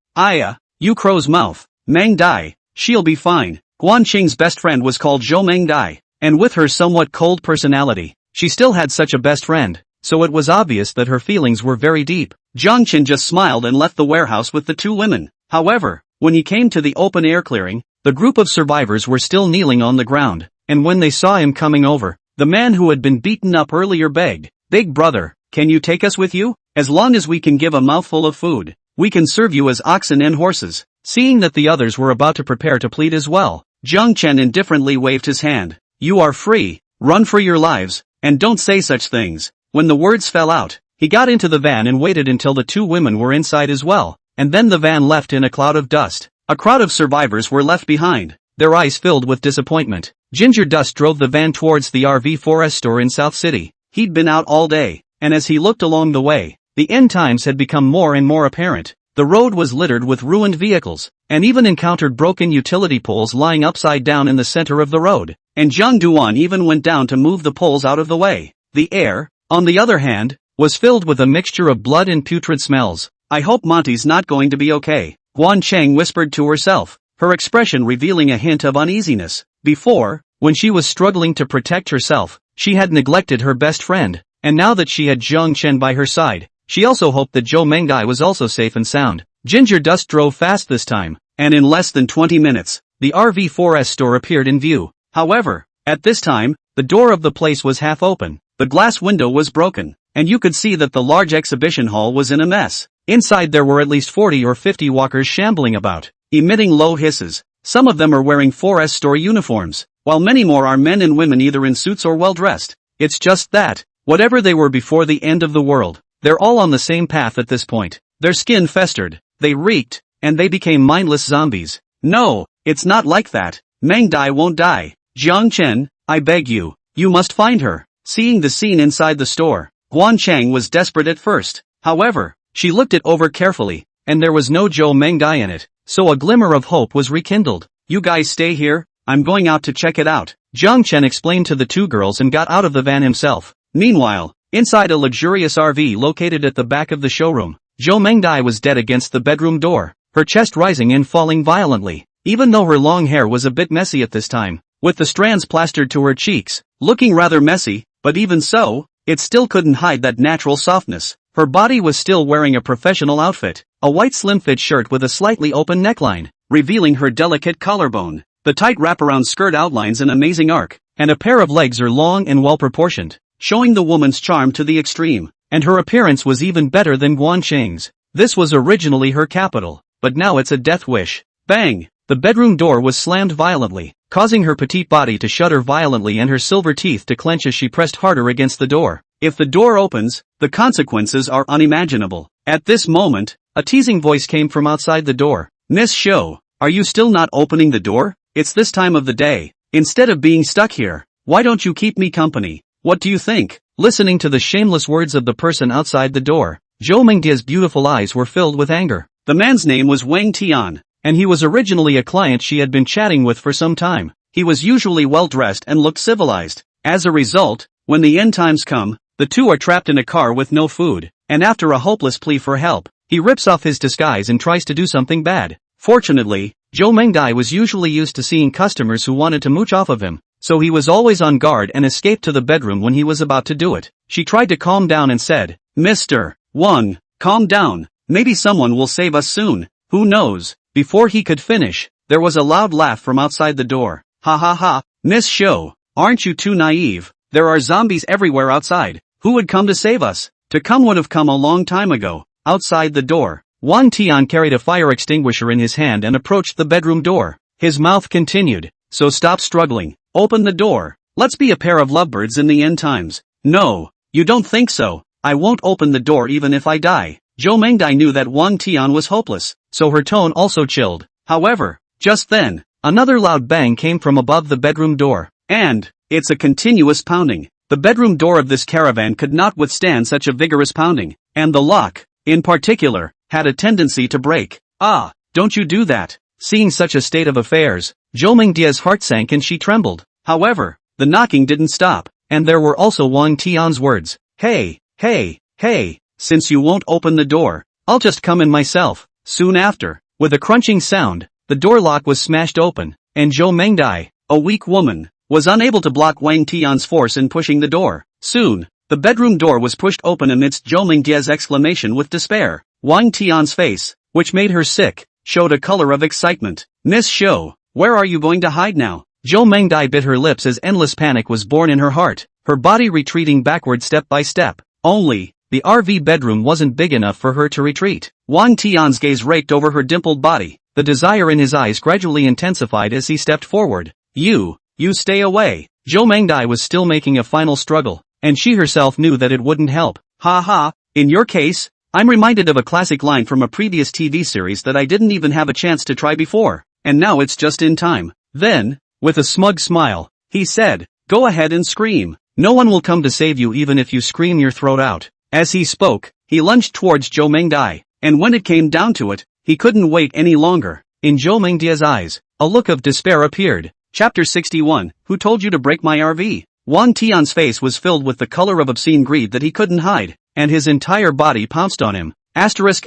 You crow's mouth. Meng Dai, she'll be fine. Guan Cheng's best friend was called Zhou Meng Dai, and with her somewhat cold personality, she still had such a best friend, so it was obvious that her feelings were very deep. Jiang Chen just smiled and left the warehouse with the two women. However, when he came to the open air clearing, the group of survivors were still kneeling on the ground, and when they saw him coming over, the man who had been beaten up earlier begged, "Big brother, can you take us with you? As long as we can give a mouthful of food, we can serve you as oxen and horses." Seeing that the others were about to prepare to plead as well, Jiang Chen indifferently waved his hand. "You are free, run for your lives, and don't say such things." When the words fell out, he got into the van and waited until the two women were inside as well, and then the van left in a cloud of dust. A crowd of survivors were left behind, their eyes filled with disappointment. Ginger Dust drove the van towards the RV Forest store in South City. He'd been out all day, and as he looked along the way, the end times had become more and more apparent. The road was littered with ruined vehicles, and even encountered broken utility poles lying upside down in the center of the road, and Zhang Duan even went down to move the poles out of the way. The air, on the other hand, was filled with a mixture of blood and putrid smells. "I hope Monty's not going to be okay," Guan Cheng whispered to herself, her expression revealing a hint of uneasiness. Before, when she was struggling to protect herself, she had neglected her best friend, and now that she had Jiang Chen by her side, she also hoped that Zhou Mengai was also safe and sound. Ginger Dust drove fast this time, and in less than 20 minutes, the RV Forest store appeared in view. However, at this time, the door of the place was half open, the glass window was broken, and you could see that the large exhibition hall was in a mess. Inside there were at least 40 or 50 walkers shambling about, emitting low hisses. Some of them are wearing Forest store uniforms, while many more are men and women either in suits or well dressed. It's just that, whatever they were before the end of the world, they're all on the same path at this point. Their skin festered, they reeked, and they became mindless zombies. No, it's not like that. Meng Dai won't die. Jiang Chen, I beg you. You must find her. Seeing the scene inside the store, Guan Chang was desperate at first. However, she looked it over carefully, and there was no Zhou Meng Dai in it, so a glimmer of hope was rekindled. You guys stay here, I'm going out to check it out. Jiang Chen explained to the two girls and got out of the van himself. Meanwhile, inside a luxurious RV located at the back of the showroom, Zhou Meng Dai was dead against the bedroom door, her chest rising and falling violently, even though her long hair was a bit messy at this time, with the strands plastered to her cheeks, looking rather messy, but even so, it still couldn't hide that natural softness. Her body was still wearing a professional outfit, a white slim-fit shirt with a slightly open neckline, revealing her delicate collarbone. The tight wraparound skirt outlines an amazing arc, and a pair of legs are long and well-proportioned, showing the woman's charm to the extreme, and her appearance was even better than Guan Cheng's. This was originally her capital, but now it's a death wish. Bang! The bedroom door was slammed violently, causing her petite body to shudder violently and her silver teeth to clench as she pressed harder against the door. If the door opens, the consequences are unimaginable. At this moment, a teasing voice came from outside the door. Miss Shou, are you still not opening the door? It's this time of the day. Instead of being stuck here, why don't you keep me company? What do you think? Listening to the shameless words of the person outside the door, Zhou Mengdia's beautiful eyes were filled with anger. The man's name was Wang Tian, and he was originally a client she had been chatting with for some time. He was usually well-dressed and looked civilized. As a result, when the end times come, the two are trapped in a car with no food, and after a hopeless plea for help, he rips off his disguise and tries to do something bad. Fortunately, Zhou Mengdai was usually used to seeing customers who wanted to mooch off of him, so he was always on guard and escaped to the bedroom when he was about to do it. She tried to calm down and said, Mr. Wang, calm down, maybe someone will save us soon, who knows? Before he could finish, there was a loud laugh from outside the door. Ha ha ha, Miss Shou, aren't you too naive? There are zombies everywhere outside. Who would come to save us? To come would have come a long time ago. Outside the door, Wang Tian carried a fire extinguisher in his hand and approached the bedroom door. His mouth continued, so stop struggling, open the door. Let's be a pair of lovebirds in the end times. No, you don't think so. I won't open the door even if I die. Zhou Mengdai knew that Wang Tian was hopeless, so her tone also chilled. However, just then, another loud bang came from above the bedroom door, and it's a continuous pounding. The bedroom door of this caravan could not withstand such a vigorous pounding, and the lock, in particular, had a tendency to break. Ah, don't you do that. Seeing such a state of affairs, Zhou Mengdia's heart sank and she trembled. However, the knocking didn't stop, and there were also Wang Tian's words. Hey, since you won't open the door, I'll just come in myself. Soon after, with a crunching sound, the door lock was smashed open, and Zhou Mengdai, a weak woman, was unable to block Wang Tian's force in pushing the door. Soon, the bedroom door was pushed open amidst Zhou Mengdia's exclamation with despair. Wang Tian's face, which made her sick, showed a color of excitement. Miss Shou, where are you going to hide now? Zhou Mengdai bit her lips as endless panic was born in her heart, her body retreating backward step by step. Only, the RV bedroom wasn't big enough for her to retreat. Wang Tian's gaze raked over her dimpled body, the desire in his eyes gradually intensified as he stepped forward. You stay away. Zhou Mengdai was still making a final struggle, and she herself knew that it wouldn't help. Ha ha, in your case, I'm reminded of a classic line from a previous TV series that I didn't even have a chance to try before, and now it's just in time. Then, with a smug smile, he said, go ahead and scream. No one will come to save you even if you scream your throat out. As he spoke, he lunged towards Zhou Mengdai, and when it came down to it, he couldn't wait any longer. In Zhou Mengdia's eyes, a look of despair appeared. Chapter 61, Who told you to break my RV? Wang Tian's face was filled with the color of obscene greed that he couldn't hide, and his entire body pounced on him. Asterisk.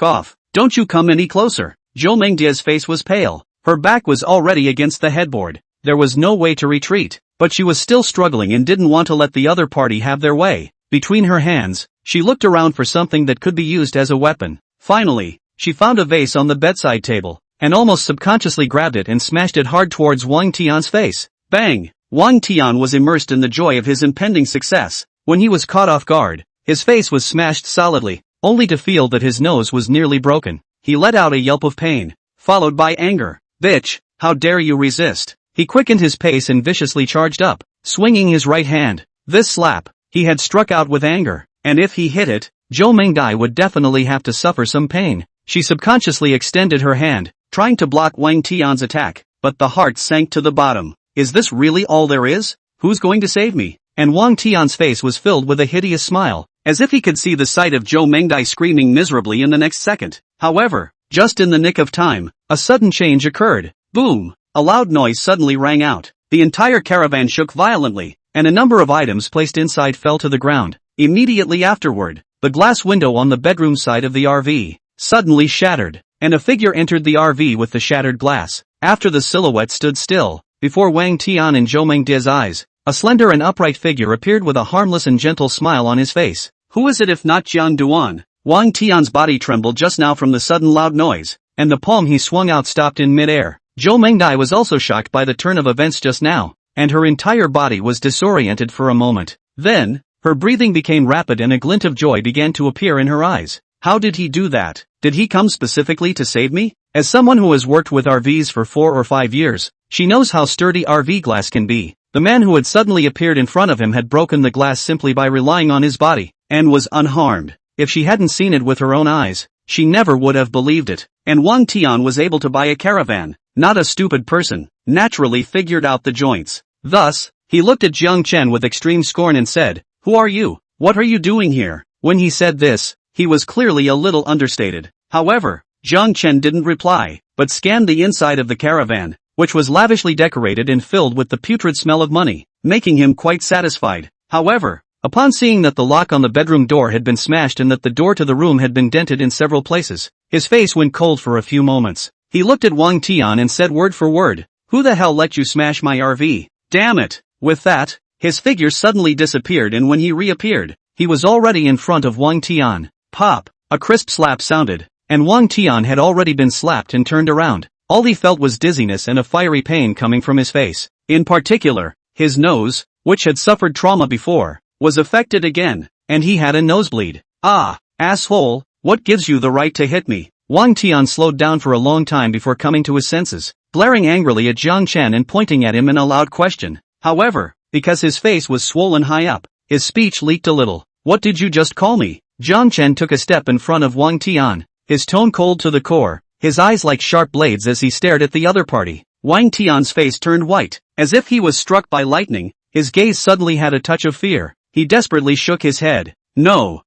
Off. Don't you come any closer. Zhou Mengdia's face was pale. Her back was already against the headboard. There was no way to retreat, but she was still struggling and didn't want to let the other party have their way. Between her hands, she looked around for something that could be used as a weapon. Finally, she found a vase on the bedside table, and almost subconsciously grabbed it and smashed it hard towards Wang Tian's face. Bang! Wang Tian was immersed in the joy of his impending success. When he was caught off guard, his face was smashed solidly, only to feel that his nose was nearly broken. He let out a yelp of pain, followed by anger. Bitch, how dare you resist? He quickened his pace and viciously charged up, swinging his right hand. This slap, he had struck out with anger, and if he hit it, Zhou Mengdai would definitely have to suffer some pain. She subconsciously extended her hand, trying to block Wang Tian's attack, but the heart sank to the bottom. Is this really all there is? Who's going to save me? And Wang Tian's face was filled with a hideous smile, as if he could see the sight of Zhou Mengdai screaming miserably in the next second. However, just in the nick of time, a sudden change occurred. Boom! A loud noise suddenly rang out. The entire caravan shook violently, and a number of items placed inside fell to the ground. Immediately afterward, the glass window on the bedroom side of the RV suddenly shattered, and a figure entered the RV with the shattered glass. After the silhouette stood still, before Wang Tian and Zhou Mengdia's eyes, a slender and upright figure appeared with a harmless and gentle smile on his face. Who is it if not Jiang Duan? Wang Tian's body trembled just now from the sudden loud noise, and the palm he swung out stopped in mid-air. Zhou Mengdai was also shocked by the turn of events just now, and her entire body was disoriented for a moment. Then, her breathing became rapid and a glint of joy began to appear in her eyes. How did he do that? Did he come specifically to save me? As someone who has worked with RVs for 4 or 5 years, she knows how sturdy RV glass can be. The man who had suddenly appeared in front of him had broken the glass simply by relying on his body, and was unharmed. If she hadn't seen it with her own eyes, she never would have believed it. And Wang Tian was able to buy a caravan. Not a stupid person, naturally figured out the joints. Thus, he looked at Jiang Chen with extreme scorn and said, "Who are you? What are you doing here?" When he said this, he was clearly a little understated. However, Jiang Chen didn't reply, but scanned the inside of the caravan, which was lavishly decorated and filled with the putrid smell of money, making him quite satisfied. However, upon seeing that the lock on the bedroom door had been smashed and that the door to the room had been dented in several places, his face went cold for a few moments. He looked at Wang Tian and said word for word, "Who the hell let you smash my RV? Damn it!" With that, his figure suddenly disappeared, and when he reappeared, he was already in front of Wang Tian. Pop! A crisp slap sounded, and Wang Tian had already been slapped and turned around. All he felt was dizziness and a fiery pain coming from his face. In particular, his nose, which had suffered trauma before, was affected again, and he had a nosebleed. "Ah, asshole, what gives you the right to hit me?" Wang Tian slowed down for a long time before coming to his senses, glaring angrily at Jiang Chen and pointing at him in a loud question. However, because his face was swollen high up, his speech leaked a little. "What did you just call me?" Jiang Chen took a step in front of Wang Tian, his tone cold to the core, his eyes like sharp blades as he stared at the other party. Wang Tian's face turned white, as if he was struck by lightning. His gaze suddenly had a touch of fear. He desperately shook his head. No,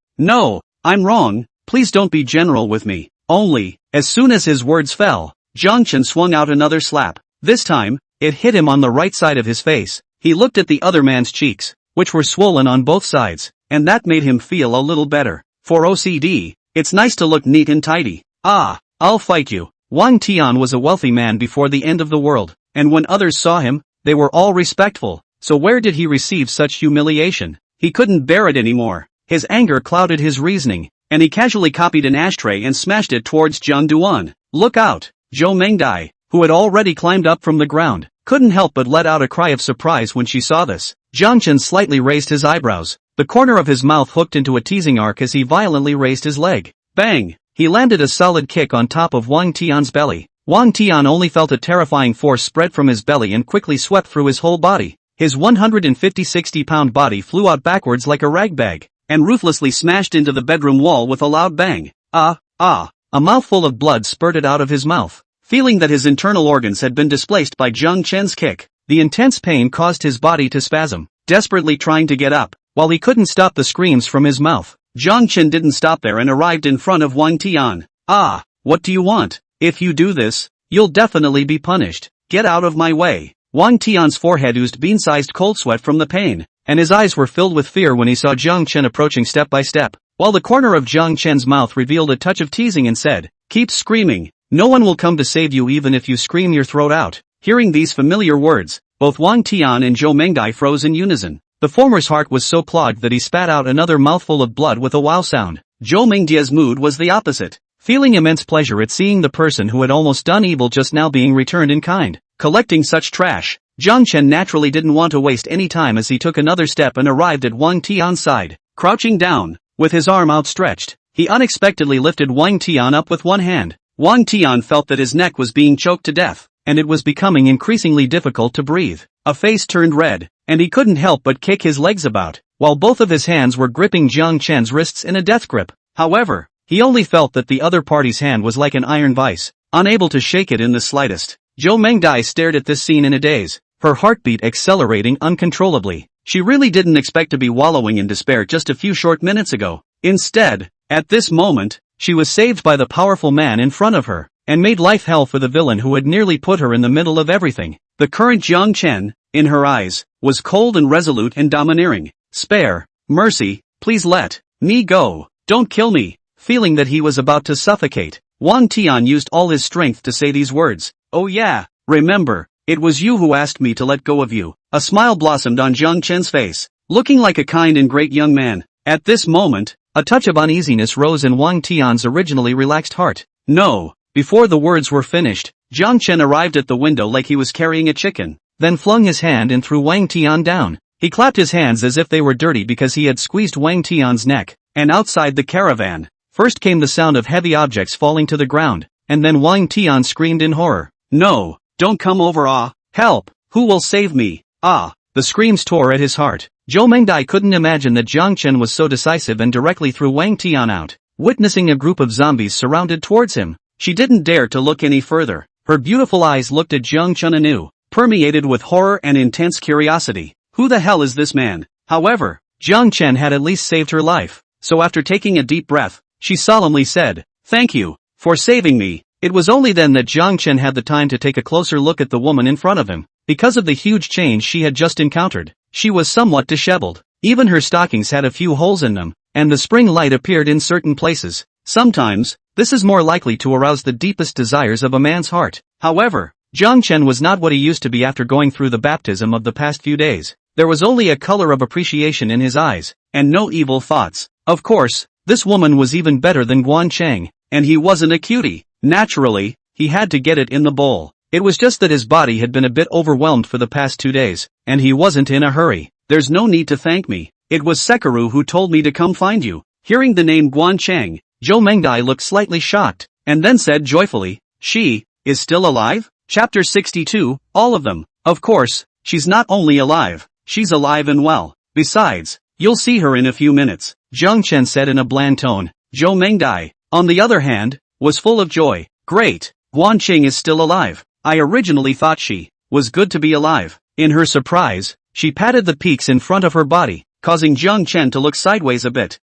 I'm wrong, please don't be general with me." Only, as soon as his words fell, Jiang Chen swung out another slap. This time, it hit him on the right side of his face. He looked at the other man's cheeks, which were swollen on both sides, and that made him feel a little better. For OCD, it's nice to look neat and tidy. "Ah, I'll fight you." Wang Tian was a wealthy man before the end of the world, and when others saw him, they were all respectful. So where did he receive such humiliation? He couldn't bear it anymore. His anger clouded his reasoning, and he casually copied an ashtray and smashed it towards Jiang Duan. "Look out!" Zhou Mengdai, who had already climbed up from the ground, couldn't help but let out a cry of surprise when she saw this. Jiang Chen slightly raised his eyebrows. The corner of his mouth hooked into a teasing arc as he violently raised his leg. Bang! He landed a solid kick on top of Wang Tian's belly. Wang Tian only felt a terrifying force spread from his belly and quickly swept through his whole body. His 150-60-pound body flew out backwards like a ragbag, and ruthlessly smashed into the bedroom wall with a loud bang. Ah! A mouthful of blood spurted out of his mouth. Feeling that his internal organs had been displaced by Jiang Chen's kick, the intense pain caused his body to spasm, desperately trying to get up, while he couldn't stop the screams from his mouth. Jiang Chen didn't stop there and arrived in front of Wang Tian. "Ah, what do you want? If you do this, you'll definitely be punished. Get out of my way." Wang Tian's forehead oozed bean-sized cold sweat from the pain, and his eyes were filled with fear when he saw Jiang Chen approaching step by step, while the corner of Jiang Chen's mouth revealed a touch of teasing and said, "Keep screaming. No one will come to save you even if you scream your throat out." Hearing these familiar words, both Wang Tian and Zhou Mengdai froze in unison. The former's heart was so clogged that he spat out another mouthful of blood with a wow sound. Zhou Mengdia's mood was the opposite, feeling immense pleasure at seeing the person who had almost done evil just now being returned in kind. Collecting such trash, Jiang Chen naturally didn't want to waste any time as he took another step and arrived at Wang Tian's side. Crouching down, with his arm outstretched, he unexpectedly lifted Wang Tian up with one hand. Wang Tian felt that his neck was being choked to death, and it was becoming increasingly difficult to breathe. A face turned red, and he couldn't help but kick his legs about, while both of his hands were gripping Jiang Chen's wrists in a death grip. However, he only felt that the other party's hand was like an iron vice, unable to shake it in the slightest. Zhou Mengdai stared at this scene in a daze, her heartbeat accelerating uncontrollably. She really didn't expect to be wallowing in despair just a few short minutes ago. Instead, at this moment, she was saved by the powerful man in front of her, and made life hell for the villain who had nearly put her in the middle of everything. The current Jiang Chen, in her eyes, was cold and resolute and domineering. Spare, mercy, please let me go, don't kill me. Feeling that he was about to suffocate, Wang Tian used all his strength to say these words. Oh yeah, remember, it was you who asked me to let go of you. A smile blossomed on Jiang Chen's face, looking like a kind and great young man. At this moment, a touch of uneasiness rose in Wang Tian's originally relaxed heart. No. Before the words were finished, Jiang Chen arrived at the window like he was carrying a chicken, then flung his hand and threw Wang Tian down. He clapped his hands as if they were dirty because he had squeezed Wang Tian's neck, and outside the caravan, first came the sound of heavy objects falling to the ground, and then Wang Tian screamed in horror. No, don't come over, help, who will save me, the screams tore at his heart. Zhou Mengdai couldn't imagine that Jiang Chen was so decisive and directly threw Wang Tian out. Witnessing a group of zombies surrounded towards him, she didn't dare to look any further. Her beautiful eyes looked at Jiang Chen anew, permeated with horror and intense curiosity. Who the hell is this man? However, Jiang Chen had at least saved her life, so after taking a deep breath, she solemnly said, "Thank you for saving me." It was only then that Jiang Chen had the time to take a closer look at the woman in front of him. Because of the huge change she had just encountered, she was somewhat disheveled. Even her stockings had a few holes in them, and the spring light appeared in certain places. Sometimes, this is more likely to arouse the deepest desires of a man's heart. However, Jiang Chen was not what he used to be after going through the baptism of the past few days. There was only a color of appreciation in his eyes, and no evil thoughts. Of course, this woman was even better than Guan Cheng, and he wasn't a cutie. Naturally, he had to get it in the bowl. It was just that his body had been a bit overwhelmed for the past 2 days, and he wasn't in a hurry. There's no need to thank me. It was Sekiro who told me to come find you. Hearing the name Guan Cheng, Zhou Mengdai looked slightly shocked, and then said joyfully, "She is still alive?" Chapter 62, all of them. Of course, she's not only alive, she's alive and well. Besides, you'll see her in a few minutes, Jiang Chen said in a bland tone. Zhou Mengdai, on the other hand, was full of joy. Great, Guan Cheng is still alive. I originally thought she was good to be alive. In her surprise, she patted the peaks in front of her body, causing Jiang Chen to look sideways a bit.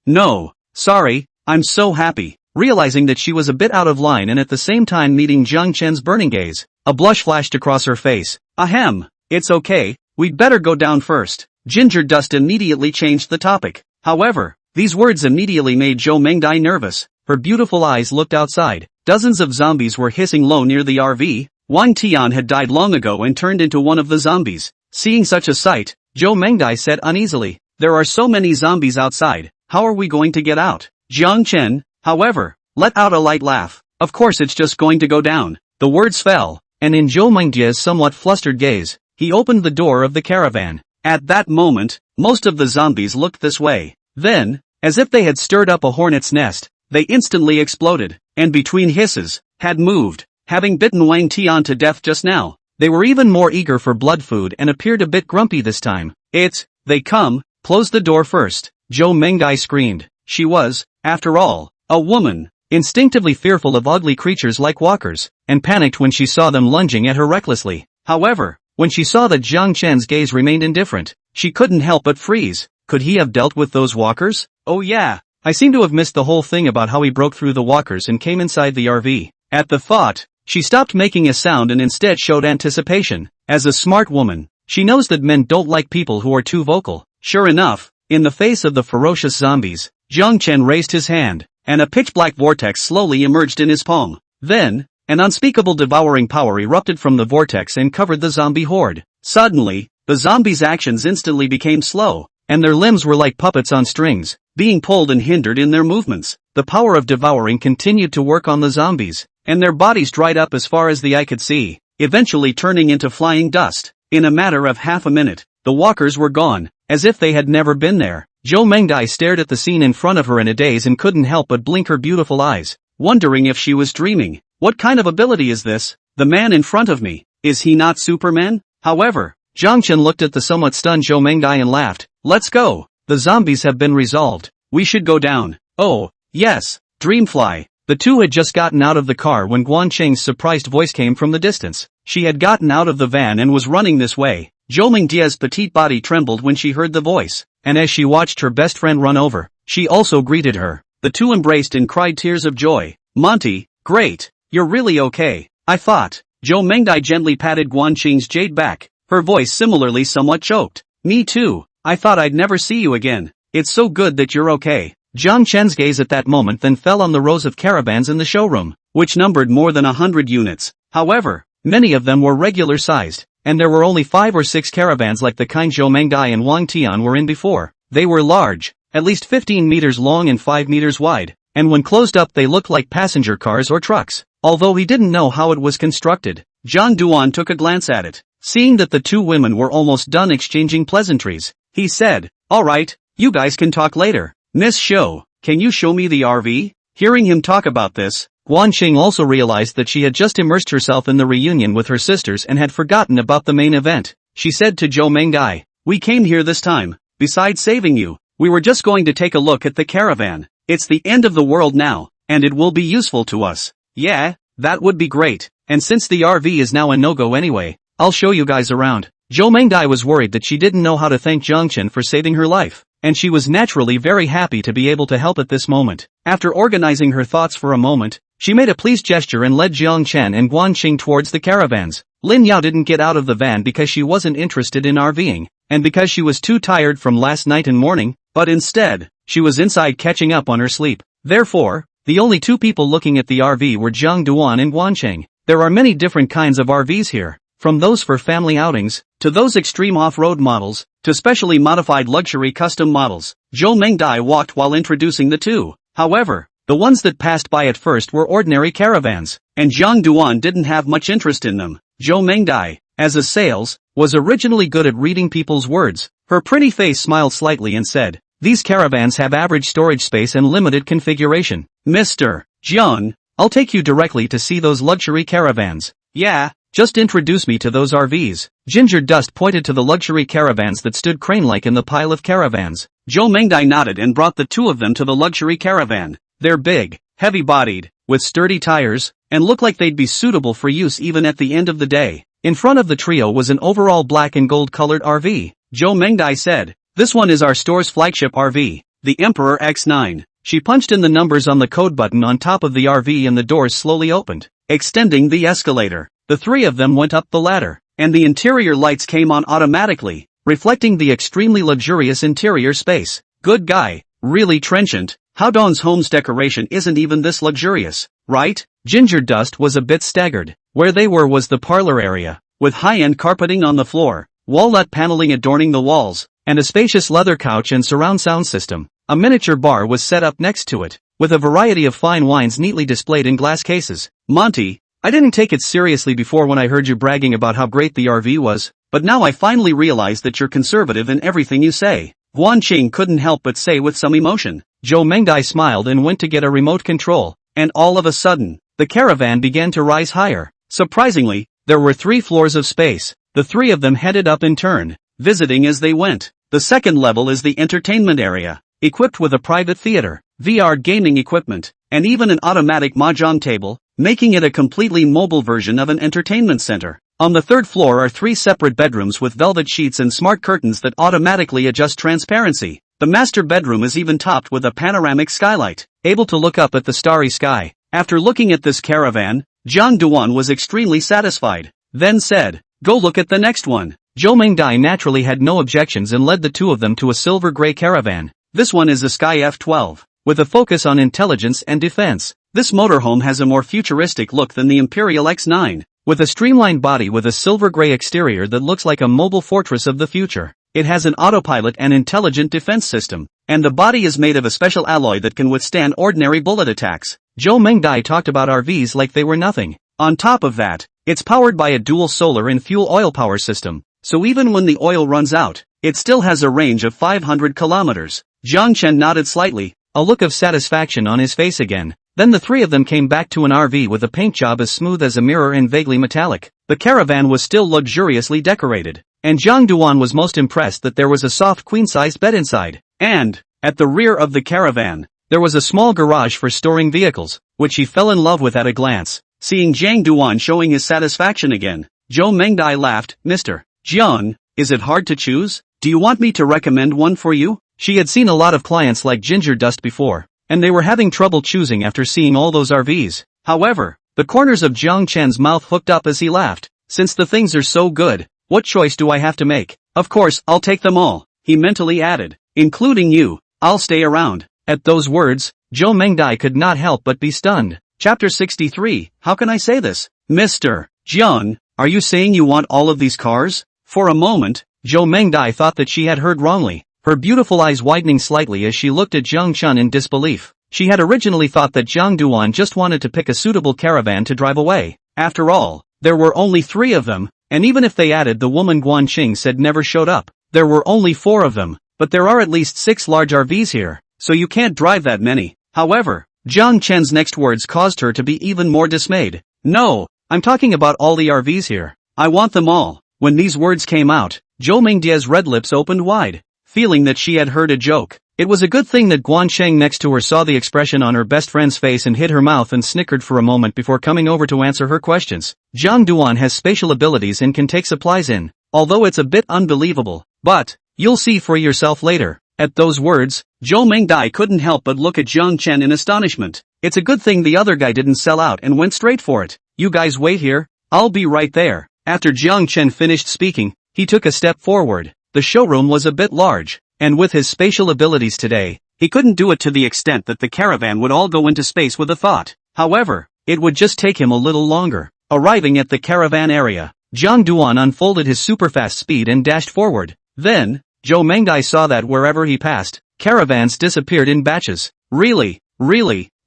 No, sorry, I'm so happy. Realizing that she was a bit out of line and at the same time meeting Jiang Chen's burning gaze, a blush flashed across her face. Ahem, it's okay, we'd better go down first. Ginger Dust immediately changed the topic. However, these words immediately made Zhou Mengdai nervous. Her beautiful eyes looked outside. Dozens of zombies were hissing low near the RV. Wang Tian had died long ago and turned into one of the zombies. Seeing such a sight, Zhou Mengdai said uneasily, "There are so many zombies outside, how are we going to get out?" Jiang Chen, however, let out a light laugh. Of course it's just going to go down. The words fell, and in Zhou Mengdai's somewhat flustered gaze, he opened the door of the caravan. At that moment, most of the zombies looked this way. Then, as if they had stirred up a hornet's nest, they instantly exploded, and between hisses, had moved. Having bitten Wang Tian to death just now, they were even more eager for blood food and appeared a bit grumpy this time. They come, close the door first, Zhou Mengdai screamed. She was, after all, a woman, instinctively fearful of ugly creatures like walkers, and panicked when she saw them lunging at her recklessly. However, when she saw that Jiang Chen's gaze remained indifferent, she couldn't help but freeze. Could he have dealt with those walkers? Oh yeah, I seem to have missed the whole thing about how he broke through the walkers and came inside the RV. At the thought, she stopped making a sound and instead showed anticipation. As a smart woman, she knows that men don't like people who are too vocal. Sure enough, in the face of the ferocious zombies, Jiang Chen raised his hand, and a pitch-black vortex slowly emerged in his palm. Then, an unspeakable devouring power erupted from the vortex and covered the zombie horde. Suddenly, the zombies' actions instantly became slow, and their limbs were like puppets on strings, being pulled and hindered in their movements. The power of devouring continued to work on the zombies, and their bodies dried up as far as the eye could see, eventually turning into flying dust. In a matter of half a minute, the walkers were gone, as if they had never been there. Zhou Mengdai stared at the scene in front of her in a daze and couldn't help but blink her beautiful eyes, wondering if she was dreaming. What kind of ability is this? The man in front of me, is he not Superman? However, Jiang Chen looked at the somewhat stunned Zhou Mengdai and laughed. Let's go. The zombies have been resolved. We should go down. Oh, yes, Dreamfly. The two had just gotten out of the car when Guan Qing's surprised voice came from the distance. She had gotten out of the van and was running this way. Zhou Mingdia's petite body trembled when she heard the voice, and as she watched her best friend run over, she also greeted her. The two embraced and cried tears of joy. Monty, great, you're really okay. I thought. Zhou Mingdai gently patted Guan Qing's jade back, her voice similarly somewhat choked. Me too, I thought I'd never see you again. It's so good that you're okay. Jiang Chen's gaze at that moment then fell on the rows of caravans in the showroom, which numbered more than 100 units. However, many of them were regular-sized, and there were only 5 or 6 caravans like the kind Zhou Mengdai and Wang Tian were in before. They were large, at least 15 meters long and 5 meters wide, and when closed up they looked like passenger cars or trucks. Although he didn't know how it was constructed, Zhang Duan took a glance at it. Seeing that the two women were almost done exchanging pleasantries, he said, "All right, you guys can talk later. Miss Shou, can you show me the RV?" Hearing him talk about this, Guan Qing also realized that she had just immersed herself in the reunion with her sisters and had forgotten about the main event. She said to Zhou Mengdai, "We came here this time, besides saving you, we were just going to take a look at the caravan. It's the end of the world now, and it will be useful to us." "Yeah, that would be great, and since the RV is now a no-go anyway, I'll show you guys around." Zhou Mengdai was worried that she didn't know how to thank Jiang Chen for saving her life, and she was naturally very happy to be able to help at this moment. After organizing her thoughts for a moment, she made a pleased gesture and led Jiang Chen and Guan Qing towards the caravans. Lin Yao didn't get out of the van because she wasn't interested in RVing, and because she was too tired from last night and morning, but instead, she was inside catching up on her sleep. Therefore, the only two people looking at the RV were Zhang Duan and Guan Qing. There are many different kinds of RVs here, from those for family outings, to those extreme off-road models, to specially modified luxury custom models. Zhou Mengdai walked while introducing the two. However, the ones that passed by at first were ordinary caravans, and Zhang Duan didn't have much interest in them. Zhou Mengdai, as a sales, was originally good at reading people's words. Her pretty face smiled slightly and said, "These caravans have average storage space and limited configuration. Mr. Jiang, I'll take you directly to see those luxury caravans." "Yeah, just introduce me to those RVs." Ginger Dust pointed to the luxury caravans that stood crane-like in the pile of caravans. Zhou Mengdai nodded and brought the two of them to the luxury caravan. They're big, heavy-bodied, with sturdy tires, and look like they'd be suitable for use even at the end of the day. In front of the trio was an overall black and gold-colored RV. Zhou Mengdai said, "This one is our store's flagship RV, the Emperor X9. She punched in the numbers on the code button on top of the RV and the doors slowly opened, extending the escalator. The three of them went up the ladder, and the interior lights came on automatically, reflecting the extremely luxurious interior space. Good guy, really trenchant. Hao Dong's home's decoration isn't even this luxurious, right?" Ginger Dust was a bit staggered. Where they were was the parlor area, with high-end carpeting on the floor, walnut paneling adorning the walls, and a spacious leather couch and surround sound system. A miniature bar was set up next to it, with a variety of fine wines neatly displayed in glass cases. "Monty, I didn't take it seriously before when I heard you bragging about how great the RV was, but now I finally realize that you're conservative in everything you say," Guan Qing couldn't help but say with some emotion. Zhou Mengdai smiled and went to get a remote control, and all of a sudden, the caravan began to rise higher. Surprisingly, there were 3 floors of space. The 3 of them headed up in turn, visiting as they went. The second level is the entertainment area, equipped with a private theater, VR gaming equipment, and even an automatic mahjong table, making it a completely mobile version of an entertainment center. On the 3rd floor are 3 separate bedrooms with velvet sheets and smart curtains that automatically adjust transparency. The master bedroom is even topped with a panoramic skylight, able to look up at the starry sky. After looking at this caravan, Zhang Duan was extremely satisfied, then said, "Go look at the next one." Zhou Mengdai naturally had no objections and led the two of them to a silver-gray caravan. This one is a Sky F12, with a focus on intelligence and defense. This motorhome has a more futuristic look than the Imperial X9, with a streamlined body with a silver-gray exterior that looks like a mobile fortress of the future. It has an autopilot and intelligent defense system, and the body is made of a special alloy that can withstand ordinary bullet attacks. Zhou Mengdai talked about RVs like they were nothing. On top of that, it's powered by a dual solar and fuel oil power system, so even when the oil runs out, it still has a range of 500 kilometers. Jiang Chen nodded slightly, a look of satisfaction on his face again. Then the 3 of them came back to an RV with a paint job as smooth as a mirror and vaguely metallic. The caravan was still luxuriously decorated, and Zhang Duan was most impressed that there was a soft queen-sized bed inside. And, at the rear of the caravan, there was a small garage for storing vehicles, which he fell in love with at a glance. Seeing Jiang Duan showing his satisfaction again, Zhou Mengdai laughed. Mr. Jiang, is it hard to choose? Do you want me to recommend one for you? She had seen a lot of clients like Ginger Dust before, and they were having trouble choosing after seeing all those RVs. However, the corners of Jiang Chen's mouth hooked up as he laughed. Since the things are so good, what choice do I have to make? Of course, I'll take them all, he mentally added. Including you, I'll stay around. At those words, Zhou Mengdai could not help but be stunned. Chapter 63, how can I say this? Mr. Jiang, are you saying you want all of these cars? For a moment, Zhou Mengdai thought that she had heard wrongly, her beautiful eyes widening slightly as she looked at Jiang Chun in disbelief. She had originally thought that Jiang Duan just wanted to pick a suitable caravan to drive away. After all, there were only 3 of them, and even if they added the woman Guan Qing said never showed up, there were only 4 of them, but there are at least 6 large RVs here, so you can't drive that many. However, Jiang Chen's next words caused her to be even more dismayed. No, I'm talking about all the RVs here. I want them all. When these words came out, Zhou Mengdia's red lips opened wide, feeling that she had heard a joke. It was a good thing that Guan Sheng next to her saw the expression on her best friend's face and hid her mouth and snickered for a moment before coming over to answer her questions. Jiang Duan has spatial abilities and can take supplies in, although it's a bit unbelievable, but you'll see for yourself later. At those words, Zhou Mengdai couldn't help but look at Jiang Chen in astonishment. It's a good thing the other guy didn't sell out and went straight for it. You guys wait here, I'll be right there. After Jiang Chen finished speaking, he took a step forward. The showroom was a bit large, and with his spatial abilities today, he couldn't do it to the extent that the caravan would all go into space with a thought. However, it would just take him a little longer. Arriving at the caravan area, Jiang Duan unfolded his superfast speed and dashed forward. Then, Zhou Mengdai saw that wherever he passed, caravans disappeared in batches. Really?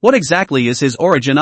What exactly is his origin?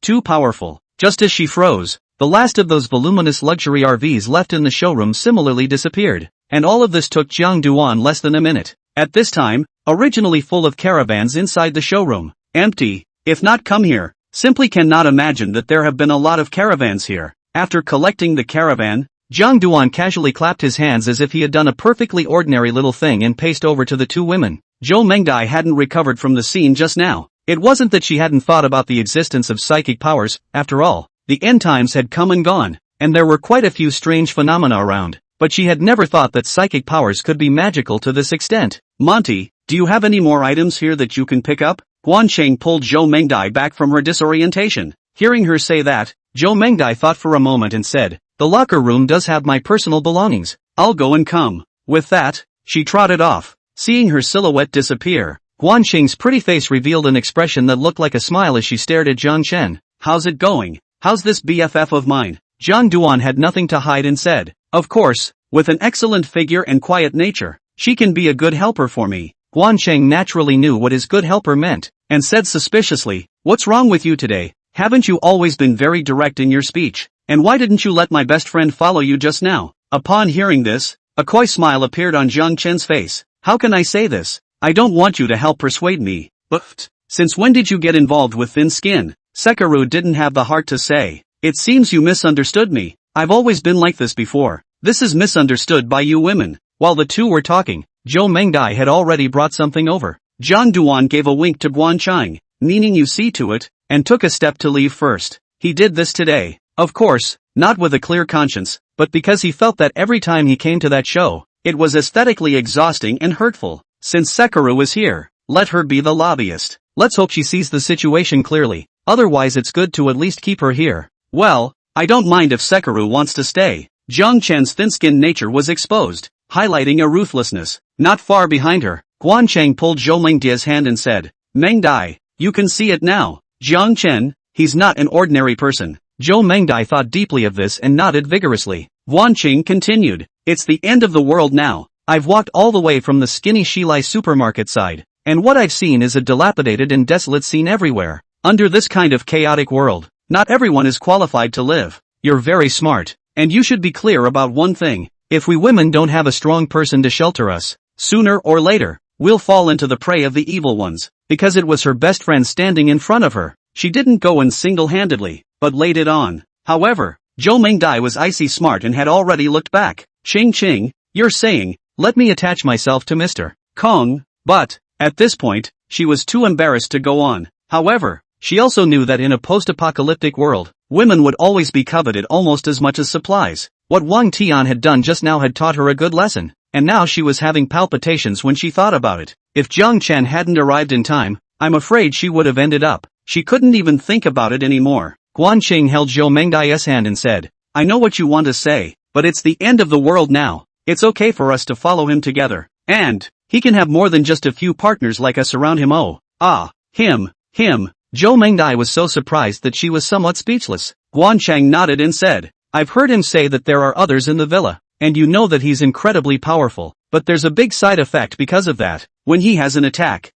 Too powerful. Just as she froze, the last of those voluminous luxury RVs left in the showroom similarly disappeared. And all of this took Jiang Duan less than a minute. At this time, originally full of caravans inside the showroom, empty, if not come here, simply cannot imagine that there have been a lot of caravans here. After collecting the caravan, Jiang Duan casually clapped his hands as if he had done a perfectly ordinary little thing and paced over to the 2 women. Zhou Mengdai hadn't recovered from the scene just now. It wasn't that she hadn't thought about the existence of psychic powers, after all, the end times had come and gone, and there were quite a few strange phenomena around. But she had never thought that psychic powers could be magical to this extent. Monty, do you have any more items here that you can pick up? Guan Sheng pulled Zhou Mengdai back from her disorientation. Hearing her say that, Zhou Mengdai thought for a moment and said, the locker room does have my personal belongings. I'll go and come. With that, she trotted off. Seeing her silhouette disappear, Guan Sheng's pretty face revealed an expression that looked like a smile as she stared at Jiang Chen. How's it going? How's this BFF of mine? Jiang Duan had nothing to hide and said, of course, with an excellent figure and quiet nature, she can be a good helper for me. Guan Sheng naturally knew what his good helper meant, and said suspiciously, what's wrong with you today? Haven't you always been very direct in your speech? And why didn't you let my best friend follow you just now? Upon hearing this, a coy smile appeared on Jiang Chen's face. How can I say this? I don't want you to help persuade me. But, since when did you get involved with thin skin? Sekiro didn't have the heart to say. It seems you misunderstood me. I've always been like this before. This is misunderstood by you women. While the 2 were talking, Zhou Mengdai had already brought something over. Jiang Duan gave a wink to Guan Chang, meaning you see to it, and took a step to leave first. He did this today. Of course, not with a clear conscience, but because he felt that every time he came to that show, it was aesthetically exhausting and hurtful. Since Sekiro is here, let her be the lobbyist. Let's hope she sees the situation clearly, otherwise it's good to at least keep her here. Well, I don't mind if Sekiro wants to stay. Jiang Chen's thin-skinned nature was exposed, highlighting a ruthlessness. Not far behind her, Guan Cheng pulled Zhou Mengdia's hand and said, Mengdai, you can see it now. Jiang Chen, he's not an ordinary person. Zhou Mengdai thought deeply of this and nodded vigorously. Guan Cheng continued, it's the end of the world now. I've walked all the way from the skinny Shilai supermarket side, and what I've seen is a dilapidated and desolate scene everywhere. Under this kind of chaotic world, not everyone is qualified to live. You're very smart. And you should be clear about one thing, if we women don't have a strong person to shelter us, sooner or later, we'll fall into the prey of the evil ones. Because it was her best friend standing in front of her, she didn't go in single-handedly, but laid it on. However, Zhou Mengdai was icy smart and had already looked back. Ching, you're saying, let me attach myself to Mr. Kong, but, At this point, she was too embarrassed to go on. However, she also knew that in a post-apocalyptic world, women would always be coveted almost as much as supplies. What Wang Tian had done just now had taught her a good lesson, and now she was having palpitations when she thought about it. If Jiang Chen hadn't arrived in time, I'm afraid she would have ended up. She couldn't even think about it anymore. Guanqing held Zhou Mengdai's hand and said, I know what you want to say, but it's the end of the world now. It's okay for us to follow him together. And he can have more than just a few partners like us around him. Oh, him. Zhou Mengdai was so surprised that she was somewhat speechless. Guancheng nodded and said, I've heard him say that there are others in the villa, and you know that he's incredibly powerful, but there's a big side effect because of that. When he has an attack,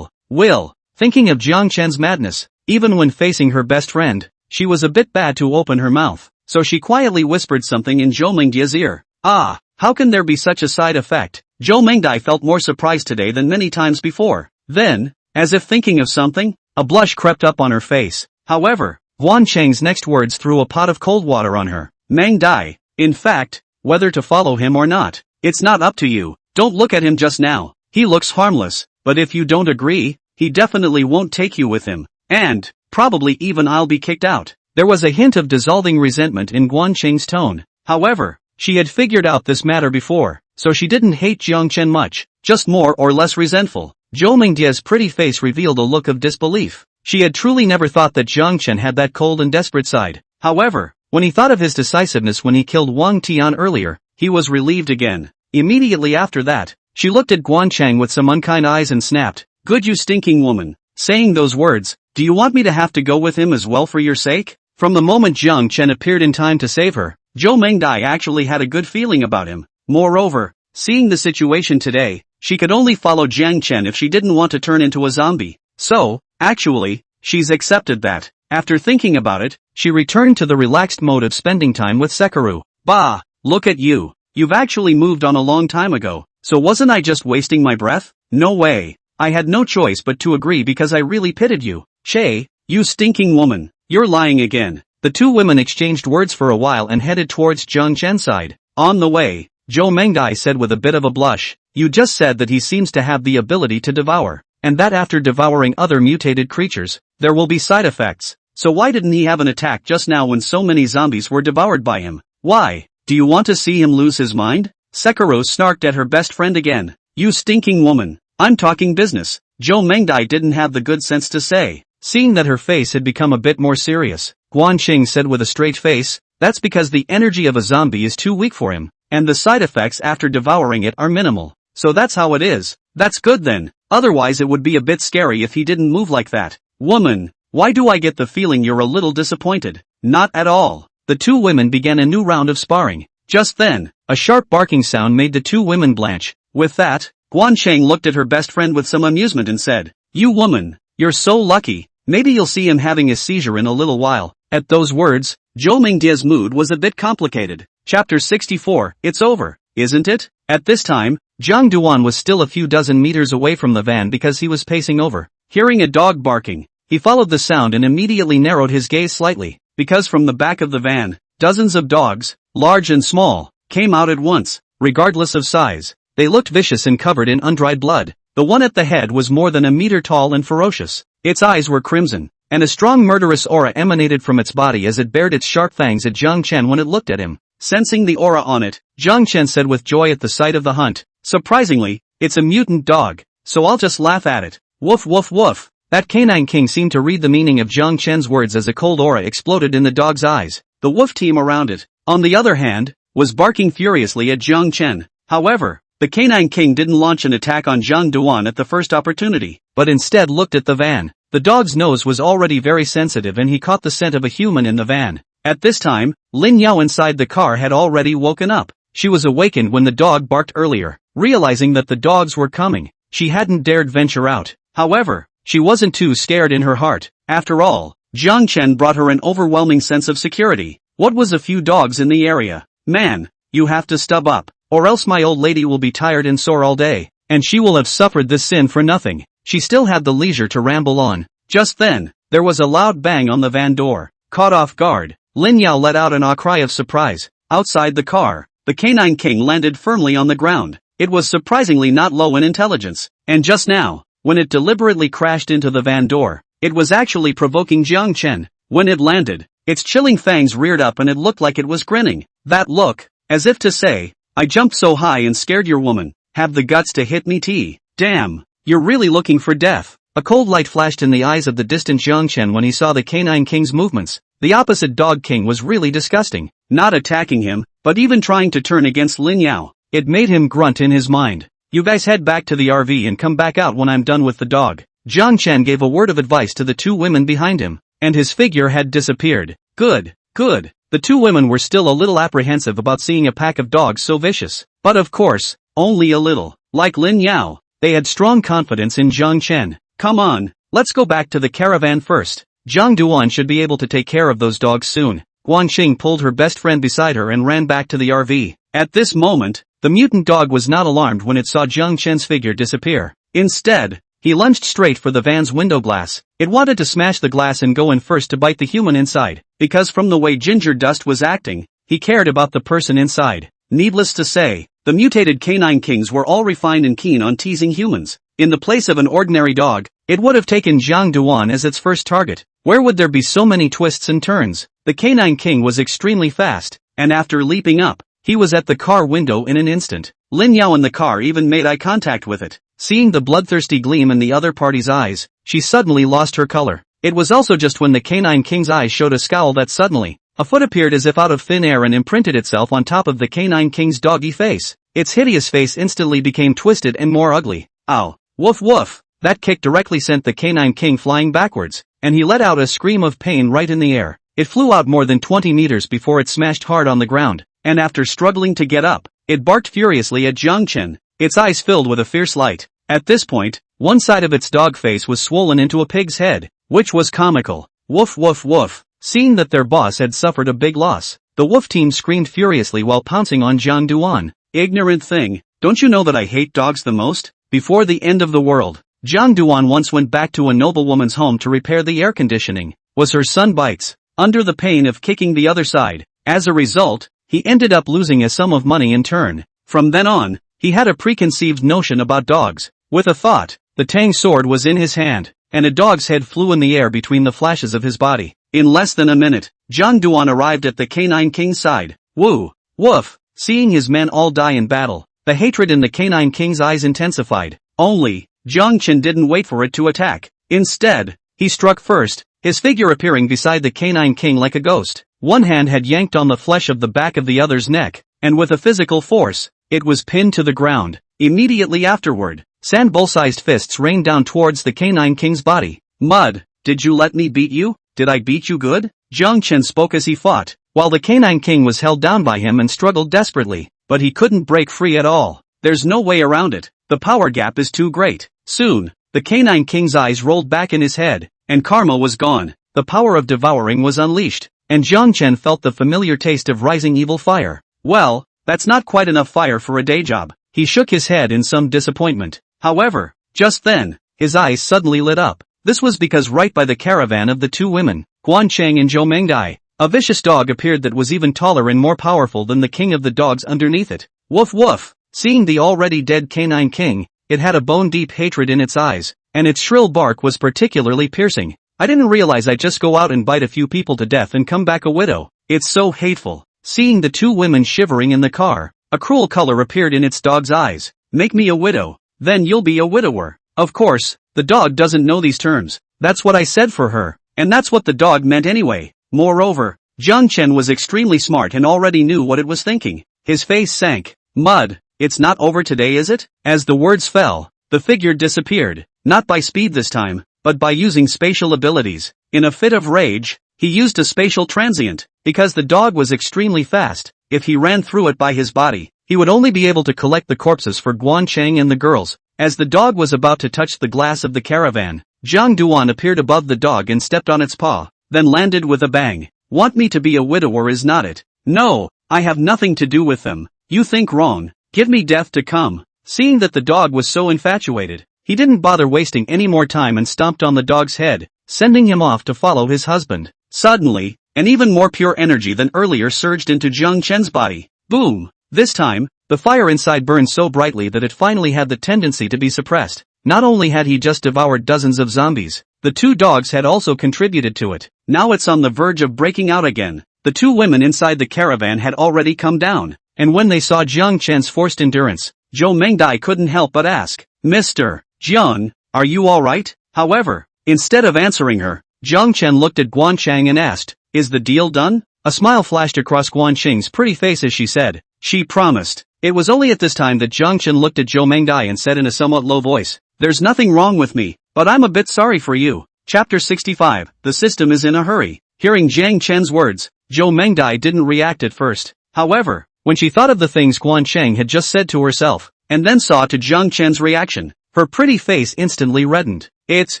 will. Thinking of Jiang Chen's madness, even when facing her best friend, she was a bit bad to open her mouth, so she quietly whispered something in Zhou Mengdia's ear. How can there be such a side effect? Zhou Mengdai felt more surprised today than many times before. Then, as if thinking of something, a blush crept up on her face. However, Guancheng's next words threw a pot of cold water on her. Mengdai, in fact, whether to follow him or not, it's not up to you. Don't look at him just now. He looks harmless, but if you don't agree, he definitely won't take you with him. And, probably even I'll be kicked out. There was a hint of dissolving resentment in Guancheng's tone. However, she had figured out this matter before, so she didn't hate Jiang Chen much, just more or less resentful. Zhou Mengdia's pretty face revealed a look of disbelief. She had truly never thought that Jiang Chen had that cold and desperate side. However, when he thought of his decisiveness when he killed Wang Tian earlier, he was relieved again. Immediately after that, she looked at Guancheng with some unkind eyes and snapped, Good you stinking woman. Saying those words, do you want me to have to go with him as well for your sake? From the moment Jiang Chen appeared in time to save her, Zhou Mengdai actually had a good feeling about him. Moreover, seeing the situation today, she could only follow Jiang Chen if she didn't want to turn into a zombie. So, actually, she's accepted that. After thinking about it, she returned to the relaxed mode of spending time with Sekiro. Bah, look at you. You've actually moved on a long time ago, so wasn't I just wasting my breath? No way. I had no choice but to agree because I really pitied you. Shay, you stinking woman. You're lying again. The two women exchanged words for a while and headed towards Jiang Chen's side. On the way, Zhou Mengdai said with a bit of a blush, You just said that he seems to have the ability to devour, and that after devouring other mutated creatures, there will be side effects. So why didn't he have an attack just now when so many zombies were devoured by him? Why? Do you want to see him lose his mind? Sekiro snarked at her best friend again. You stinking woman. I'm talking business. Zhou Mengdai didn't have the good sense to say. Seeing that her face had become a bit more serious, Guanqing said with a straight face, That's because the energy of a zombie is too weak for him, and the side effects after devouring it are minimal. So that's how it is. That's good then. Otherwise it would be a bit scary if he didn't move like that. Woman, why do I get the feeling you're a little disappointed? Not at all. The two women began a new round of sparring. Just then, a sharp barking sound made the two women blanch. With that, Guancheng looked at her best friend with some amusement and said, You woman, you're so lucky. Maybe you'll see him having a seizure in a little while. At those words, Zhou Mengdia's mood was a bit complicated. Chapter 64, It's over, isn't it? At this time, Zhang Duan was still a few dozen meters away from the van because he was pacing over. Hearing a dog barking, he followed the sound and immediately narrowed his gaze slightly, because from the back of the van, dozens of dogs, large and small, came out at once, regardless of size. They looked vicious and covered in undried blood. The one at the head was more than a meter tall and ferocious. Its eyes were crimson, and a strong murderous aura emanated from its body as it bared its sharp fangs at Jiang Chen when it looked at him. Sensing the aura on it, Jiang Chen said with joy at the sight of the hunt, Surprisingly, it's a mutant dog, so I'll just laugh at it. Woof woof woof. That canine king seemed to read the meaning of Jiang Chen's words as a cold aura exploded in the dog's eyes. The wolf team around it, on the other hand, was barking furiously at Jiang Chen. However, the canine king didn't launch an attack on Zhang Duan at the first opportunity, but instead looked at the van. The dog's nose was already very sensitive and he caught the scent of a human in the van. At this time, Lin Yao inside the car had already woken up. She was awakened when the dog barked earlier. Realizing that the dogs were coming, she hadn't dared venture out. However, she wasn't too scared in her heart. After all, Jiang Chen brought her an overwhelming sense of security. What was a few dogs in the area? Man, you have to stub up, or else my old lady will be tired and sore all day, and she will have suffered this sin for nothing. She still had the leisure to ramble on. Just then, there was a loud bang on the van door. Caught off guard, Lin Yao let out an cry of surprise. Outside the car, the canine king landed firmly on the ground. it was surprisingly not low in intelligence. And just now, when it deliberately crashed into the van door, it was actually provoking Jiang Chen. When it landed, its chilling fangs reared up and it looked like it was grinning. That look, as if to say, I jumped so high and scared your woman, have the guts to hit me too. Damn, you're really looking for death. A cold light flashed in the eyes of the distant Jiang Chen when he saw the canine king's movements. The opposite dog king was really disgusting. Not attacking him, but even trying to turn against Lin Yao. It made him grunt in his mind. You guys head back to the RV and come back out when I'm done with the dog. Jiang Chen gave a word of advice to the two women behind him, and his figure had disappeared. Good, good. The two women were still a little apprehensive about seeing a pack of dogs so vicious. But of course, only a little. Like Lin Yao, they had strong confidence in Jiang Chen. Come on, let's go back to the caravan first. Zhang Duan should be able to take care of those dogs soon. Guanxing pulled her best friend beside her and ran back to the RV. At this moment, the mutant dog was not alarmed when it saw Jiang Chen's figure disappear. Instead, he lunged straight for the van's window glass. It wanted to smash the glass and go in first to bite the human inside, because from the way Ginger Dust was acting, he cared about the person inside. Needless to say, the mutated canine kings were all refined and keen on teasing humans. In the place of an ordinary dog, it would have taken Zhang Duan as its first target. Where would there be so many twists and turns? The canine king was extremely fast, and after leaping up, he was at the car window in an instant. Lin Yao in the car even made eye contact with it. Seeing the bloodthirsty gleam in the other party's eyes, she suddenly lost her color. It was also just when the canine king's eyes showed a scowl that suddenly, a foot appeared as if out of thin air and imprinted itself on top of the canine king's doggy face. Its hideous face instantly became twisted and more ugly. Ow. Woof woof. That kick directly sent the canine king flying backwards, and he let out a scream of pain right in the air. It flew out more than 20 meters before it smashed hard on the ground, and after struggling to get up, it barked furiously at Jiang Chen, its eyes filled with a fierce light. At this point, one side of its dog face was swollen into a pig's head, which was comical. Woof woof woof. Seeing that their boss had suffered a big loss, the wolf team screamed furiously while pouncing on Zhang Duan. Ignorant thing, don't you know that I hate dogs the most? Before the end of the world, Zhang Duan once went back to a noblewoman's home to repair the air conditioning. Was her son bites, under the pain of kicking the other side. As a result, he ended up losing a sum of money in turn. From then on, he had a preconceived notion about dogs. With a thought, the Tang sword was in his hand, and a dog's head flew in the air between the flashes of his body. In less than a minute, Zhang Duan arrived at the canine king's side. Woo! Woof! Seeing his men all die in battle, the hatred in the canine king's eyes intensified. Only, Jiang Chen didn't wait for it to attack. Instead, he struck first, his figure appearing beside the canine king like a ghost. One hand had yanked on the flesh of the back of the other's neck, and with a physical force, it was pinned to the ground. Immediately afterward, sand bowl-sized fists rained down towards the canine king's body. Mud, did you let me beat you? Did I beat you good? Jiang Chen spoke as he fought, while the canine king was held down by him and struggled desperately, but he couldn't break free at all. There's no way around it, the power gap is too great. Soon, the canine king's eyes rolled back in his head, and karma was gone. The power of devouring was unleashed, and Jiang Chen felt the familiar taste of rising evil fire. Well, that's not quite enough fire for a day job. He shook his head in some disappointment. However, just then, his eyes suddenly lit up. This was because right by the caravan of the two women, Guancheng and Zhou Mengdai, a vicious dog appeared that was even taller and more powerful than the king of the dogs underneath it. Woof woof! Seeing the already dead canine king, it had a bone-deep hatred in its eyes, and its shrill bark was particularly piercing. I didn't realize I'd just go out and bite a few people to death and come back a widow. It's so hateful. Seeing the two women shivering in the car, a cruel color appeared in its dog's eyes. Make me a widow, then you'll be a widower. Of course, the dog doesn't know these terms. That's what I said for her, and that's what the dog meant anyway. Moreover, Jiang Chen was extremely smart and already knew what it was thinking. His face sank. Mud, it's not over today, is it? As the words fell, the figure disappeared, not by speed this time, but by using spatial abilities. In a fit of rage, he used a spatial transient. Because the dog was extremely fast, if he ran through it by his body, he would only be able to collect the corpses for Guancheng and the girls. As the dog was about to touch the glass of the caravan, Zhang Duan appeared above the dog and stepped on its paw, then landed with a bang. Want me to be a widower, is not it? No, I have nothing to do with them. You think wrong. Give me death to come. Seeing that the dog was so infatuated, he didn't bother wasting any more time and stomped on the dog's head, sending him off to follow his husband. Suddenly, an even more pure energy than earlier surged into Jiang Chen's body. Boom! This time, The fire inside burned so brightly that it finally had the tendency to be suppressed. Not only had he just devoured dozens of zombies, the two dogs had also contributed to it. Now it's on the verge of breaking out again. The two women inside the caravan had already come down, and when they saw Jiang Chen's forced endurance, Zhou Mengdai couldn't help but ask, "Mr. Jiang, are you alright?" However, instead of answering her, Jiang Chen looked at Guancheng and asked, "Is the deal done?" A smile flashed across Guancheng's pretty face as she said, "She promised." It was only at this time that Jiang Chen looked at Zhou Mengdai and said in a somewhat low voice, "There's nothing wrong with me, but I'm a bit sorry for you." Chapter 65, The System is in a Hurry. Hearing Jiang Chen's words, Zhou Mengdai didn't react at first. However, when she thought of the things Guancheng had just said to herself, and then saw to Jiang Chen's reaction, her pretty face instantly reddened. It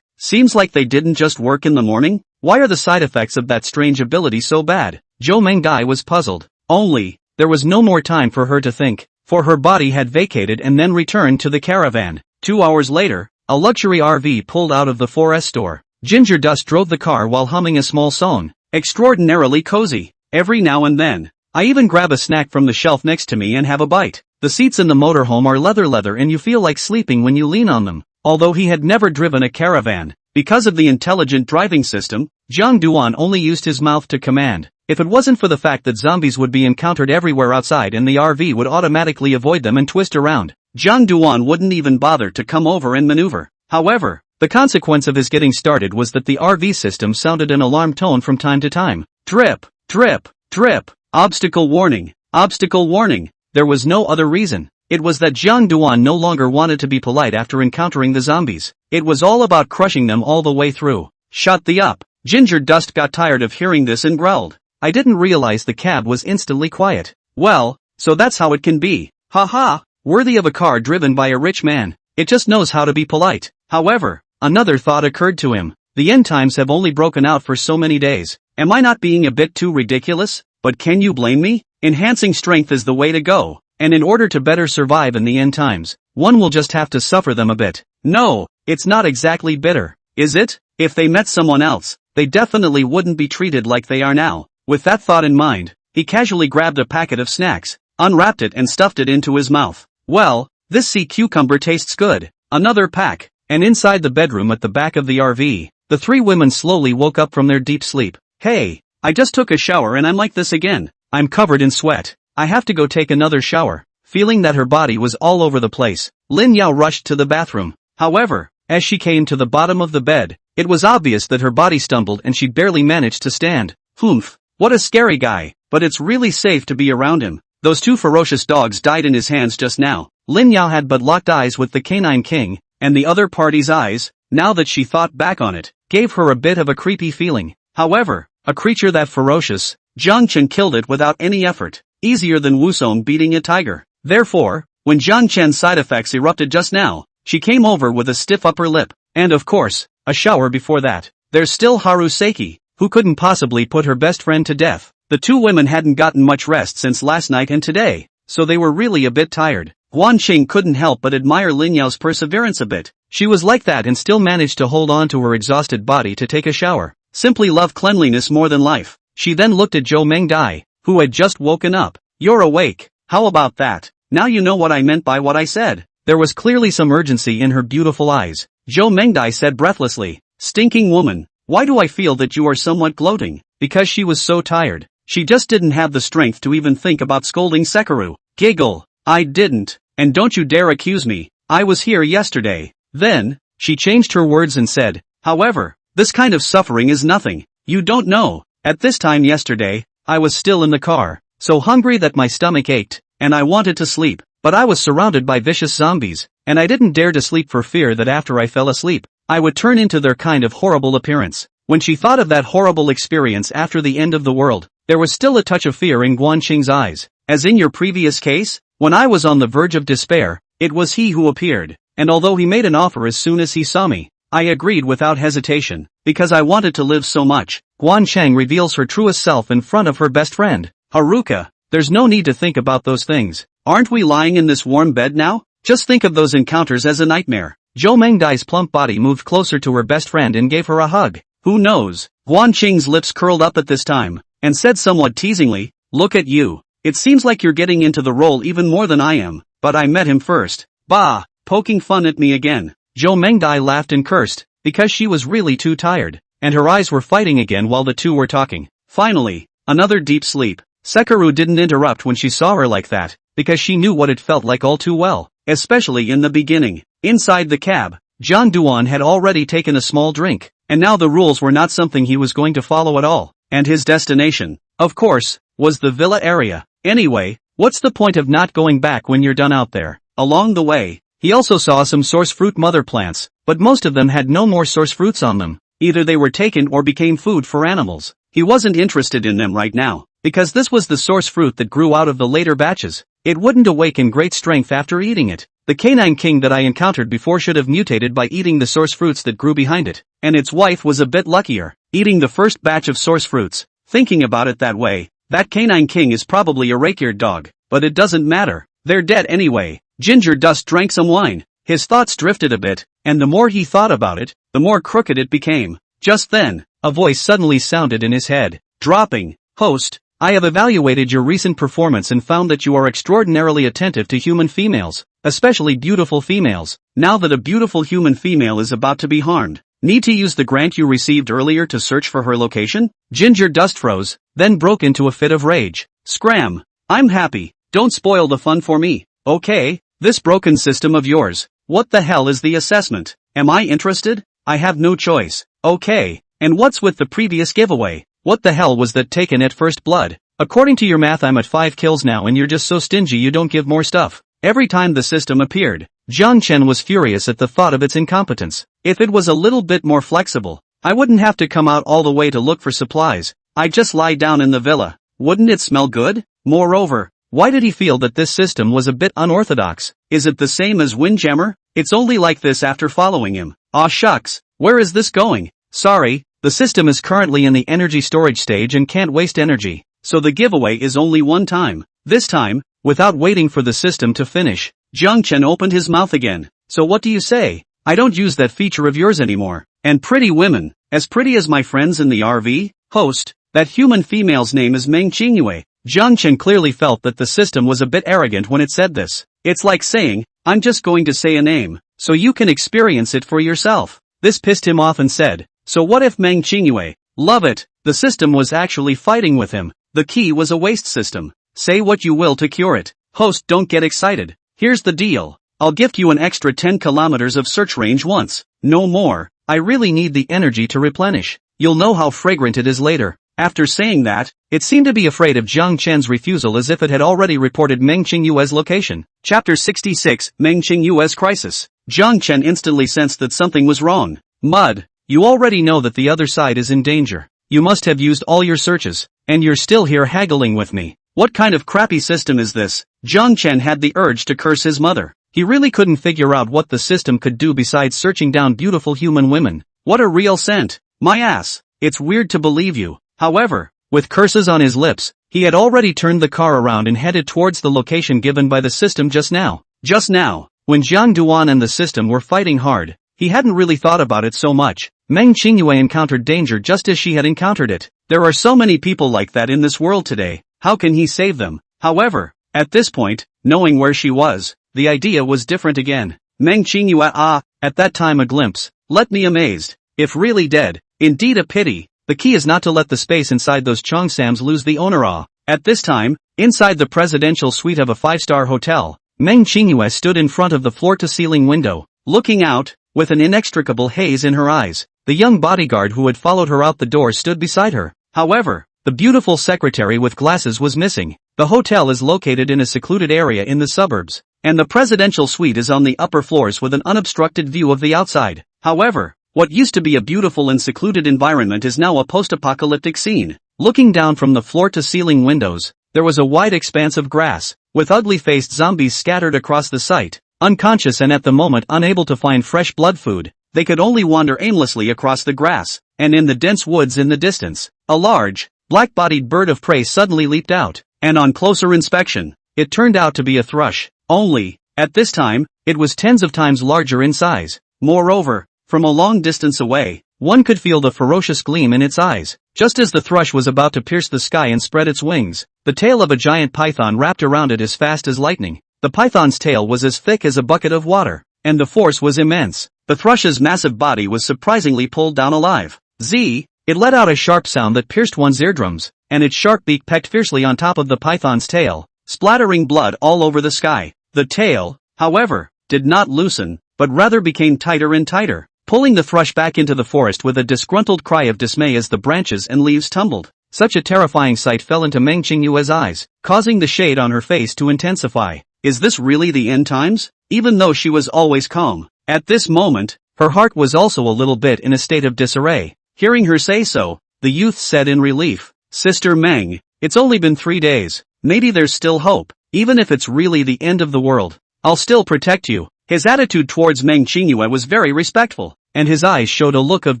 seems like they didn't just work in the morning? Why are the side effects of that strange ability so bad? Zhou Mengdai was puzzled. Only, there was no more time for her to think, for her body had vacated and then returned to the caravan. 2 hours later, a luxury RV pulled out of the forest store. Ginger Dust drove the car while humming a small song. Extraordinarily cozy. Every now and then, I even grab a snack from the shelf next to me and have a bite. The seats in the motorhome are leather and you feel like sleeping when you lean on them. Although he had never driven a caravan, because of the intelligent driving system, Jiang Duan only used his mouth to command. If it wasn't for the fact that zombies would be encountered everywhere outside and the RV would automatically avoid them and twist around, Jiang Duan wouldn't even bother to come over and maneuver. However, the consequence of his getting started was that the RV system sounded an alarm tone from time to time. Drip, drip, drip, obstacle warning, obstacle warning. There was no other reason. It was that Jiang Duan no longer wanted to be polite after encountering the zombies. It was all about crushing them all the way through. Shut the up. Ginger Dust got tired of hearing this and growled. I didn't realize the cab was instantly quiet. Well, so that's how it can be. Haha, worthy of a car driven by a rich man. It just knows how to be polite. However, another thought occurred to him. The end times have only broken out for so many days. Am I not being a bit too ridiculous? But can you blame me? Enhancing strength is the way to go. And in order to better survive in the end times, one will just have to suffer them a bit. No, it's not exactly bitter, is it? If they met someone else, they definitely wouldn't be treated like they are now. With that thought in mind, he casually grabbed a packet of snacks, unwrapped it and stuffed it into his mouth. Well, this sea cucumber tastes good. Another pack. And inside the bedroom at the back of the RV, the three women slowly woke up from their deep sleep. Hey, I just took a shower and I'm like this again. I'm covered in sweat. I have to go take another shower. Feeling that her body was all over the place, Lin Yao rushed to the bathroom. However, as she came to the bottom of the bed, it was obvious that her body stumbled and she barely managed to stand. Humph, what a scary guy, but it's really safe to be around him. Those two ferocious dogs died in his hands just now. Lin Yao had but locked eyes with the Canine King, and the other party's eyes, now that she thought back on it, gave her a bit of a creepy feeling. However, a creature that ferocious, Jiang Chen killed it without any effort, easier than Wusong beating a tiger. Therefore, when Jiang Chen's side effects erupted just now, she came over with a stiff upper lip, and of course, a shower before that. There's still Haruseki, who couldn't possibly put her best friend to death. The two women hadn't gotten much rest since last night and today, so they were really a bit tired. Guanqing couldn't help but admire Lin Yao's perseverance a bit. She was like that and still managed to hold on to her exhausted body to take a shower. Simply love cleanliness more than life. She then looked at Zhou Mengdai, who had just woken up. You're awake. How about that? Now you know what I meant by what I said. There was clearly some urgency in her beautiful eyes. Zhou Mengdai said breathlessly, Stinking woman, why do I feel that you are somewhat gloating? Because she was so tired. She just didn't have the strength to even think about scolding Sekiro. Giggle. I didn't. And don't you dare accuse me. I was here yesterday. Then, she changed her words and said, however, this kind of suffering is nothing. You don't know. At this time yesterday, I was still in the car, so hungry that my stomach ached, and I wanted to sleep, but I was surrounded by vicious zombies, and I didn't dare to sleep for fear that after I fell asleep, I would turn into their kind of horrible appearance. When she thought of that horrible experience after the end of the world, there was still a touch of fear in Guanqing's eyes. As in your previous case, when I was on the verge of despair, it was he who appeared, and although he made an offer as soon as he saw me, I agreed without hesitation, because I wanted to live so much. Guancheng reveals her truest self in front of her best friend. Haruka, there's no need to think about those things. Aren't we lying in this warm bed now? Just think of those encounters as a nightmare. Zhou Mengdai's plump body moved closer to her best friend and gave her a hug. Who knows? Guanqing's lips curled up at this time, and said somewhat teasingly, look at you. It seems like you're getting into the role even more than I am, but I met him first. Bah, poking fun at me again. Jo Mengdai laughed and cursed, because she was really too tired, and her eyes were fighting again while the two were talking. Finally, another deep sleep. Sekuru didn't interrupt when she saw her like that, because she knew what it felt like all too well, especially in the beginning. Inside the cab, John Duan had already taken a small drink, and now the rules were not something he was going to follow at all, and his destination, of course, was the villa area. Anyway, what's the point of not going back when you're done out there? Along the way, he also saw some source fruit mother plants, but most of them had no more source fruits on them. Either they were taken or became food for animals. He wasn't interested in them right now, because this was the source fruit that grew out of the later batches. It wouldn't awaken great strength after eating it. The canine king that I encountered before should have mutated by eating the source fruits that grew behind it, and its wife was a bit luckier, eating the first batch of source fruits. Thinking about it that way, that canine king is probably a rake-eared dog, but it doesn't matter, they're dead anyway. Ginger Dust drank some wine. His thoughts drifted a bit, and the more he thought about it, the more crooked it became. Just then, a voice suddenly sounded in his head, dropping, "Host, I have evaluated your recent performance and found that you are extraordinarily attentive to human females, especially beautiful females. Now that a beautiful human female is about to be harmed, need to use the grant you received earlier to search for her location?" Ginger Dust froze, then broke into a fit of rage. "Scram! I'm happy, don't spoil the fun for me, okay? This broken system of yours, what the hell is the assessment? Am I interested? I have no choice. Okay, and what's with the previous giveaway? What the hell was that taken at first blood? According to your math I'm at 5 kills now and you're just so stingy you don't give more stuff." Every time the system appeared, Jiang Chen was furious at the thought of its incompetence. If it was a little bit more flexible, I wouldn't have to come out all the way to look for supplies. I'd just lie down in the villa. Wouldn't it smell good? Moreover, why did he feel that this system was a bit unorthodox? Is it the same as Windjammer? It's only like this after following him. Aw shucks, where is this going? Sorry, the system is currently in the energy storage stage and can't waste energy, so the giveaway is only one time. This time, without waiting for the system to finish, Jiang Chen opened his mouth again. "So what do you say? I don't use that feature of yours anymore. And pretty women, as pretty as my friends in the RV? Host, that human female's name is Meng Qingyue." Jiang Chen clearly felt that the system was a bit arrogant when it said this. It's like saying, "I'm just going to say a name, so you can experience it for yourself." This pissed him off and said, "So what if Meng Qingyue? Love it." The system was actually fighting with him. The key was a waste system. Say what you will to cure it. Host, don't get excited. Here's the deal. I'll gift you an extra 10 kilometers of search range once. No more. I really need the energy to replenish. You'll know how fragrant it is later. After saying that, it seemed to be afraid of Jiang Chen's refusal as if it had already reported Meng Qingyue's location. Chapter 66, Meng Qingyue's Crisis. Jiang Chen instantly sensed that something was wrong. Mud, you already know that the other side is in danger. You must have used all your searches, and you're still here haggling with me. What kind of crappy system is this? Jiang Chen had the urge to curse his mother. He really couldn't figure out what the system could do besides searching down beautiful human women. What a real scent. My ass. It's weird to believe you. However, with curses on his lips, he had already turned the car around and headed towards the location given by the system just now. Just now, when Jiang Duan and the system were fighting hard, he hadn't really thought about it so much. Meng Qingyue encountered danger just as she had encountered it. There are so many people like that in this world today, how can he save them? However, at this point, knowing where she was, the idea was different again. Meng Qingyue at that time a glimpse, let me amazed, if really dead, indeed a pity. The key is not to let the space inside those Chongsams lose the owner. At this time, inside the presidential suite of a 5-star hotel, Meng Qingyue stood in front of the floor-to-ceiling window, looking out, with an inextricable haze in her eyes. The young bodyguard who had followed her out the door stood beside her. However, the beautiful secretary with glasses was missing. The hotel is located in a secluded area in the suburbs, and the presidential suite is on the upper floors with an unobstructed view of the outside. However, what used to be a beautiful and secluded environment is now a post-apocalyptic scene. Looking down from the floor-to-ceiling windows, there was a wide expanse of grass, with ugly-faced zombies scattered across the site. Unconscious and at the moment unable to find fresh blood food, they could only wander aimlessly across the grass, and in the dense woods in the distance, a large, black-bodied bird of prey suddenly leaped out, and on closer inspection, it turned out to be a thrush. Only, at this time, it was tens of times larger in size. Moreover, from a long distance away, one could feel the ferocious gleam in its eyes. Just as the thrush was about to pierce the sky and spread its wings, the tail of a giant python wrapped around it as fast as lightning. The python's tail was as thick as a bucket of water, and the force was immense. The thrush's massive body was surprisingly pulled down alive. It let out a sharp sound that pierced one's eardrums, and its sharp beak pecked fiercely on top of the python's tail, splattering blood all over the sky. The tail, however, did not loosen, but rather became tighter and tighter, pulling the thrush back into the forest with a disgruntled cry of dismay as the branches and leaves tumbled. Such a terrifying sight fell into Meng Qingyue's eyes, causing the shade on her face to intensify. Is this really the end times? Even though she was always calm, at this moment, her heart was also a little bit in a state of disarray. Hearing her say so, the youth said in relief, "Sister Meng, it's only been 3 days. Maybe there's still hope. Even if it's really the end of the world, I'll still protect you." His attitude towards Meng Qingyue was very respectful, and his eyes showed a look of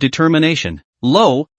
determination.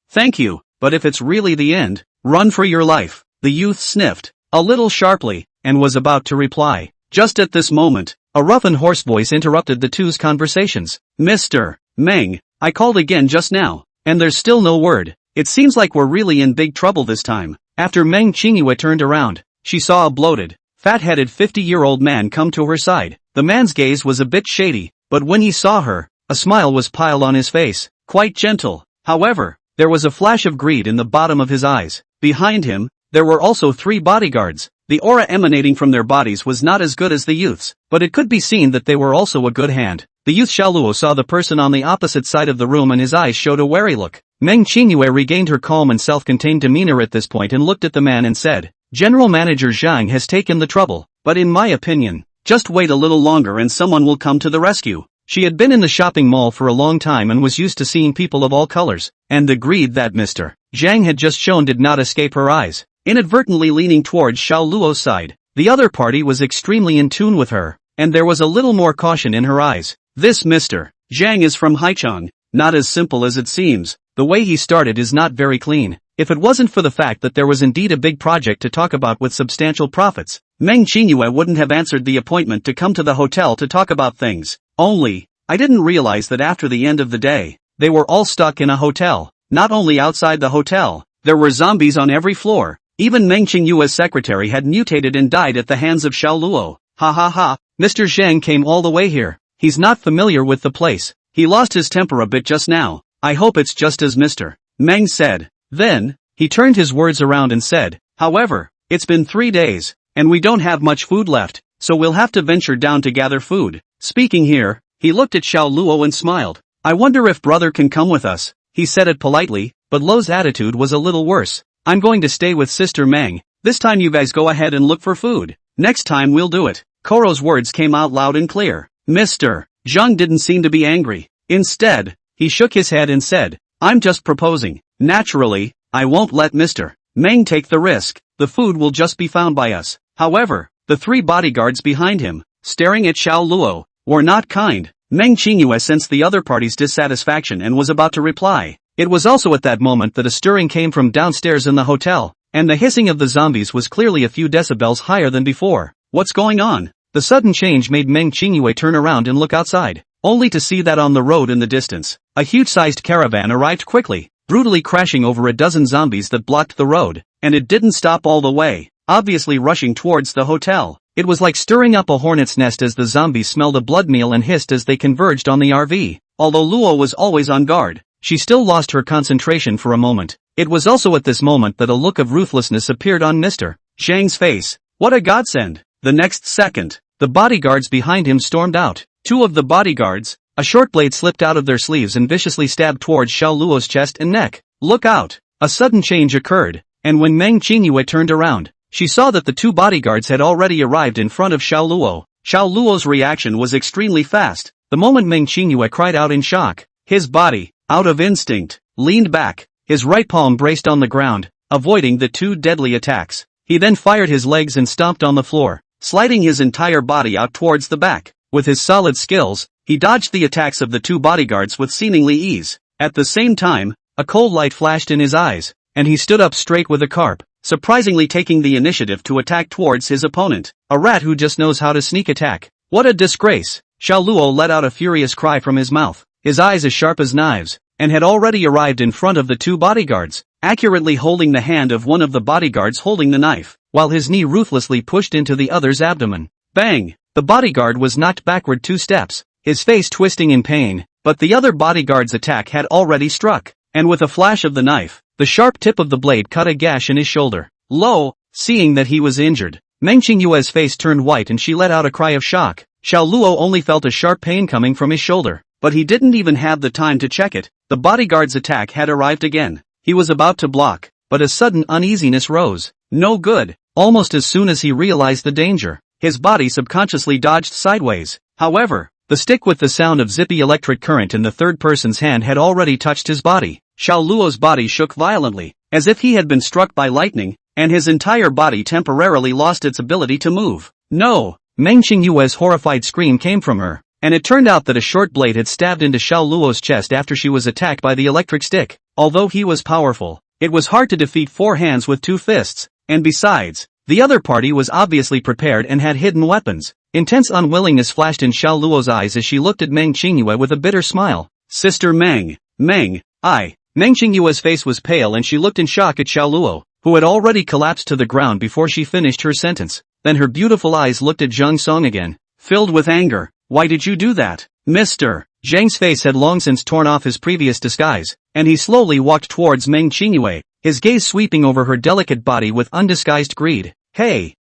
Thank you, but if it's really the end, run for your life." The youth sniffed, a little sharply, and was about to reply. Just at this moment, a rough and hoarse voice interrupted the two's conversations. "Mr. Meng, I called again just now, and there's still no word. It seems like we're really in big trouble this time." After Meng Qingyue turned around, she saw a bloated, fat-headed 50-year-old man come to her side. The man's gaze was a bit shady, but when he saw her, a smile was piled on his face, quite gentle. However, there was a flash of greed in the bottom of his eyes. Behind him, there were also 3 bodyguards. The aura emanating from their bodies was not as good as the youth's, but it could be seen that they were also a good hand. The youth Xiaoluo saw the person on the opposite side of the room and his eyes showed a wary look. Meng Qingyue regained her calm and self-contained demeanor at this point and looked at the man and said, "General Manager Zhang has taken the trouble, but in my opinion, just wait a little longer and someone will come to the rescue." She had been in the shopping mall for a long time and was used to seeing people of all colors, and the greed that Mr. Zhang had just shown did not escape her eyes. Inadvertently leaning towards Xiaoluo's side, the other party was extremely in tune with her, and there was a little more caution in her eyes. "This Mr. Zhang is from Haichang. Not as simple as it seems. The way he started is not very clean. If it wasn't for the fact that there was indeed a big project to talk about with substantial profits, Meng Qingyue wouldn't have answered the appointment to come to the hotel to talk about things. Only, I didn't realize that after the end of the day, they were all stuck in a hotel. Not only outside the hotel, there were zombies on every floor. Even Meng Qingyue's secretary had mutated and died at the hands of Xiaoluo. Ha ha ha, Mr. Zhang came all the way here. He's not familiar with the place. He lost his temper a bit just now. I hope it's just as Mr. Meng said. Then, he turned his words around and said, however, it's been 3 days, and we don't have much food left, so we'll have to venture down to gather food. Speaking here, he looked at Xiaoluo and smiled. I wonder if brother can come with us. He said it politely, but Lo's attitude was a little worse. I'm going to stay with Sister Meng. This time you guys go ahead and look for food. Next time we'll do it. Koro's words came out loud and clear. Mr. Zhang didn't seem to be angry. Instead, he shook his head and said, I'm just proposing. Naturally, I won't let Mr. Meng take the risk. The food will just be found by us. However, the 3 bodyguards behind him, staring at Xiaoluo, were not kind. Meng Qingyue sensed the other party's dissatisfaction and was about to reply. It was also at that moment that a stirring came from downstairs in the hotel, and the hissing of the zombies was clearly a few decibels higher than before. What's going on? The sudden change made Meng Qingyue turn around and look outside, only to see that on the road in the distance, a huge-sized caravan arrived quickly, brutally crashing over a dozen zombies that blocked the road, and it didn't stop all the way, obviously rushing towards the hotel. It was like stirring up a hornet's nest as the zombies smelled a blood meal and hissed as they converged on the RV. Although Luo was always on guard, she still lost her concentration for a moment. It was also at this moment that a look of ruthlessness appeared on Mr. Zhang's face. What a godsend! The next second, the bodyguards behind him stormed out. 2 of the bodyguards, a short blade slipped out of their sleeves and viciously stabbed towards Xiaoluo's chest and neck. Look out! A sudden change occurred, and when Meng Qingyue turned around, she saw that the 2 bodyguards had already arrived in front of Xiaoluo. Xiaoluo's reaction was extremely fast. The moment Meng Qingyue cried out in shock, his body, out of instinct, leaned back, his right palm braced on the ground, avoiding the 2 deadly attacks. He then fired his legs and stomped on the floor, sliding his entire body out towards the back. With his solid skills, he dodged the attacks of the 2 bodyguards with seemingly ease. At the same time, a cold light flashed in his eyes, and he stood up straight with a carp, surprisingly taking the initiative to attack towards his opponent. A rat who just knows how to sneak attack. What a disgrace! Xiaoluo let out a furious cry from his mouth, his eyes as sharp as knives, and had already arrived in front of the 2 bodyguards. accurately holding the hand of one of the bodyguards holding the knife, while his knee ruthlessly pushed into the other's abdomen. Bang! The bodyguard was knocked backward 2 steps, his face twisting in pain, but the other bodyguard's attack had already struck, and with a flash of the knife, the sharp tip of the blade cut a gash in his shoulder. Lo! Seeing that he was injured, Meng Qingyue's face turned white and she let out a cry of shock. Xiao Luo only felt a sharp pain coming from his shoulder, but he didn't even have the time to check it. The bodyguard's attack had arrived again. He was about to block, but a sudden uneasiness rose. No good. Almost as soon as he realized the danger, his body subconsciously dodged sideways. However, the stick with the sound of zippy electric current in the third person's hand had already touched his body. Xiao Luo's body shook violently, as if he had been struck by lightning, and his entire body temporarily lost its ability to move. No! Meng Qingyue's horrified scream came from her, and it turned out that a short blade had stabbed into Xiao Luo's chest after she was attacked by the electric stick. Although he was powerful, it was hard to defeat 4 hands with 2 fists, and besides, the other party was obviously prepared and had hidden weapons. Intense unwillingness flashed in Xiao Luo's eyes as she looked at Meng Qingyue with a bitter smile. Sister Meng, Meng Qingyue's face was pale and she looked in shock at Xiao Luo, who had already collapsed to the ground before she finished her sentence. Then her beautiful eyes looked at Zhang Song again, filled with anger. Why did you do that, Mr. Zhang's face had long since torn off his previous disguise, and he slowly walked towards Meng Qingyue, his gaze sweeping over her delicate body with undisguised greed. Hey,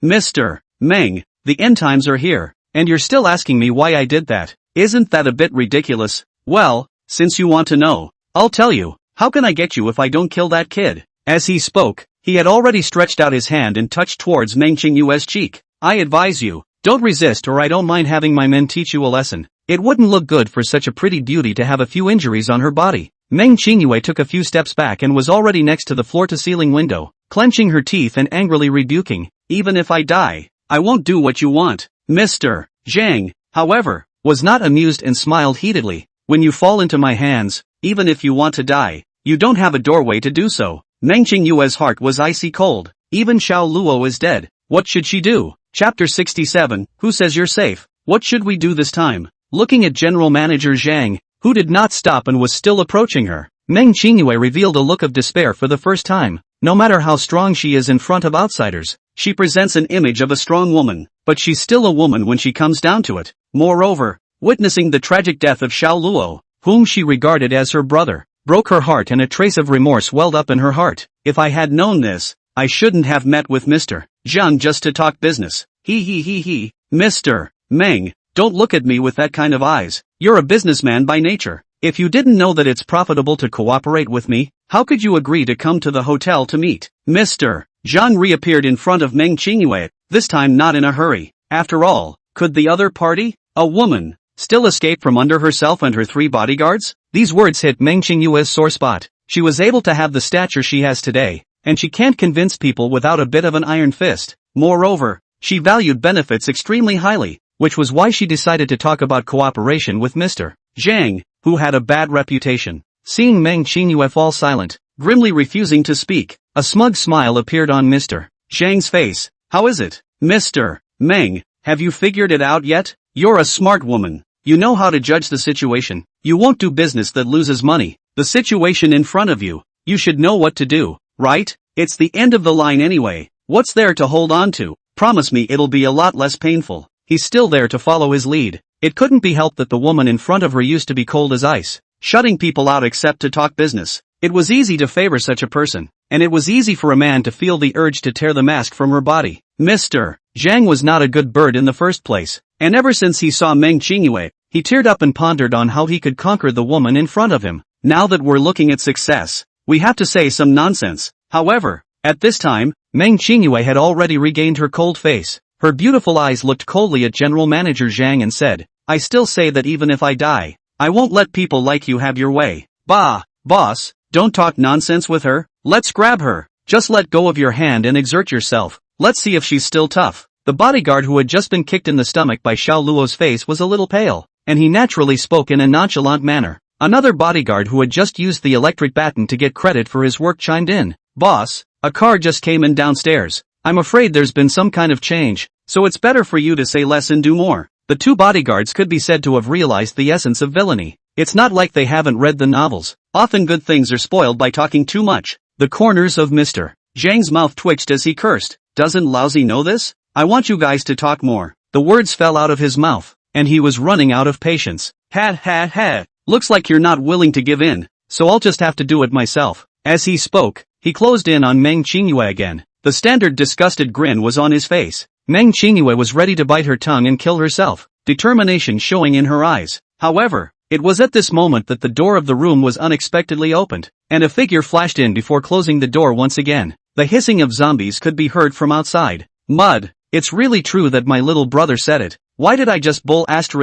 Mr. Meng, the end times are here, and you're still asking me why I did that. Isn't that a bit ridiculous? Well, since you want to know, I'll tell you. How can I get you if I don't kill that kid? As he spoke, he had already stretched out his hand and touched towards Meng Qingyue's cheek. I advise you, don't resist or I don't mind having my men teach you a lesson. It wouldn't look good for such a pretty beauty to have a few injuries on her body. Meng Qingyue took a few steps back and was already next to the floor-to-ceiling window, clenching her teeth and angrily rebuking. Even if I die, I won't do what you want. Mr. Zhang, however, was not amused and smiled heatedly. When you fall into my hands, even if you want to die, you don't have a doorway to do so. Meng Qingyue's heart was icy cold. Even Xiao Luo is dead. What should she do? Chapter 67, Who says you're safe? What should we do this time? Looking at General Manager Zhang, who did not stop and was still approaching her, Meng Qingyue revealed a look of despair for the first time. No matter how strong she is in front of outsiders, she presents an image of a strong woman, but she's still a woman when she comes down to it. Moreover, witnessing the tragic death of Xiao Luo, whom she regarded as her brother, broke her heart and a trace of remorse welled up in her heart. If I had known this, I shouldn't have met with Mr. Zhang just to talk business. He. Mr. Meng, don't look at me with that kind of eyes. You're a businessman by nature. If you didn't know that it's profitable to cooperate with me, how could you agree to come to the hotel to meet? Mr. Zhang reappeared in front of Meng Qingyue, this time not in a hurry. After all, could the other party, a woman, still escape from under herself and her 3 bodyguards? These words hit Meng Qingyue's sore spot. She was able to have the stature she has today, and she can't convince people without a bit of an iron fist. Moreover, she valued benefits extremely highly, which was why she decided to talk about cooperation with Mr. Zhang, who had a bad reputation. Seeing Meng Qingyue fall silent, grimly refusing to speak, a smug smile appeared on Mr. Zhang's face. How is it, Mr. Meng? Have you figured it out yet? You're a smart woman. You know how to judge the situation. You won't do business that loses money. The situation in front of you, you should know what to do, right? It's the end of the line anyway. What's there to hold on to? Promise me it'll be a lot less painful. He's still there to follow his lead. It couldn't be helped that the woman in front of her used to be cold as ice, shutting people out except to talk business. It was easy to favor such a person, and it was easy for a man to feel the urge to tear the mask from her body. Mr. Zhang was not a good bird in the first place, and ever since he saw Meng Qingyue, he teared up and pondered on how he could conquer the woman in front of him. Now that we're looking at success, we have to say some nonsense. However, at this time, Meng Qingyue had already regained her cold face. Her beautiful eyes looked coldly at General Manager Zhang and said, I still say that even if I die, I won't let people like you have your way. Bah, boss, don't talk nonsense with her. Let's grab her. Just let go of your hand and exert yourself. Let's see if she's still tough. The bodyguard who had just been kicked in the stomach by Xiao Luo's face was a little pale, and he naturally spoke in a nonchalant manner. Another bodyguard who had just used the electric baton to get credit for his work chimed in. Boss, a car just came in downstairs. I'm afraid there's been some kind of change, so it's better for you to say less and do more. The 2 bodyguards could be said to have realized the essence of villainy. It's not like they haven't read the novels. Often good things are spoiled by talking too much. The corners of Mr. Zhang's mouth twitched as he cursed. Doesn't Lousy know this? I want you guys to talk more. The words fell out of his mouth, and he was running out of patience. Ha. Looks like you're not willing to give in, so I'll just have to do it myself. As he spoke, he closed in on Meng Qingyue again. The standard disgusted grin was on his face. Meng Qingyue was ready to bite her tongue and kill herself, determination showing in her eyes. However, it was at this moment that the door of the room was unexpectedly opened, and a figure flashed in before closing the door once again. The hissing of zombies could be heard from outside. Mud, it's really true that my little brother said it. Why did I just bull **** so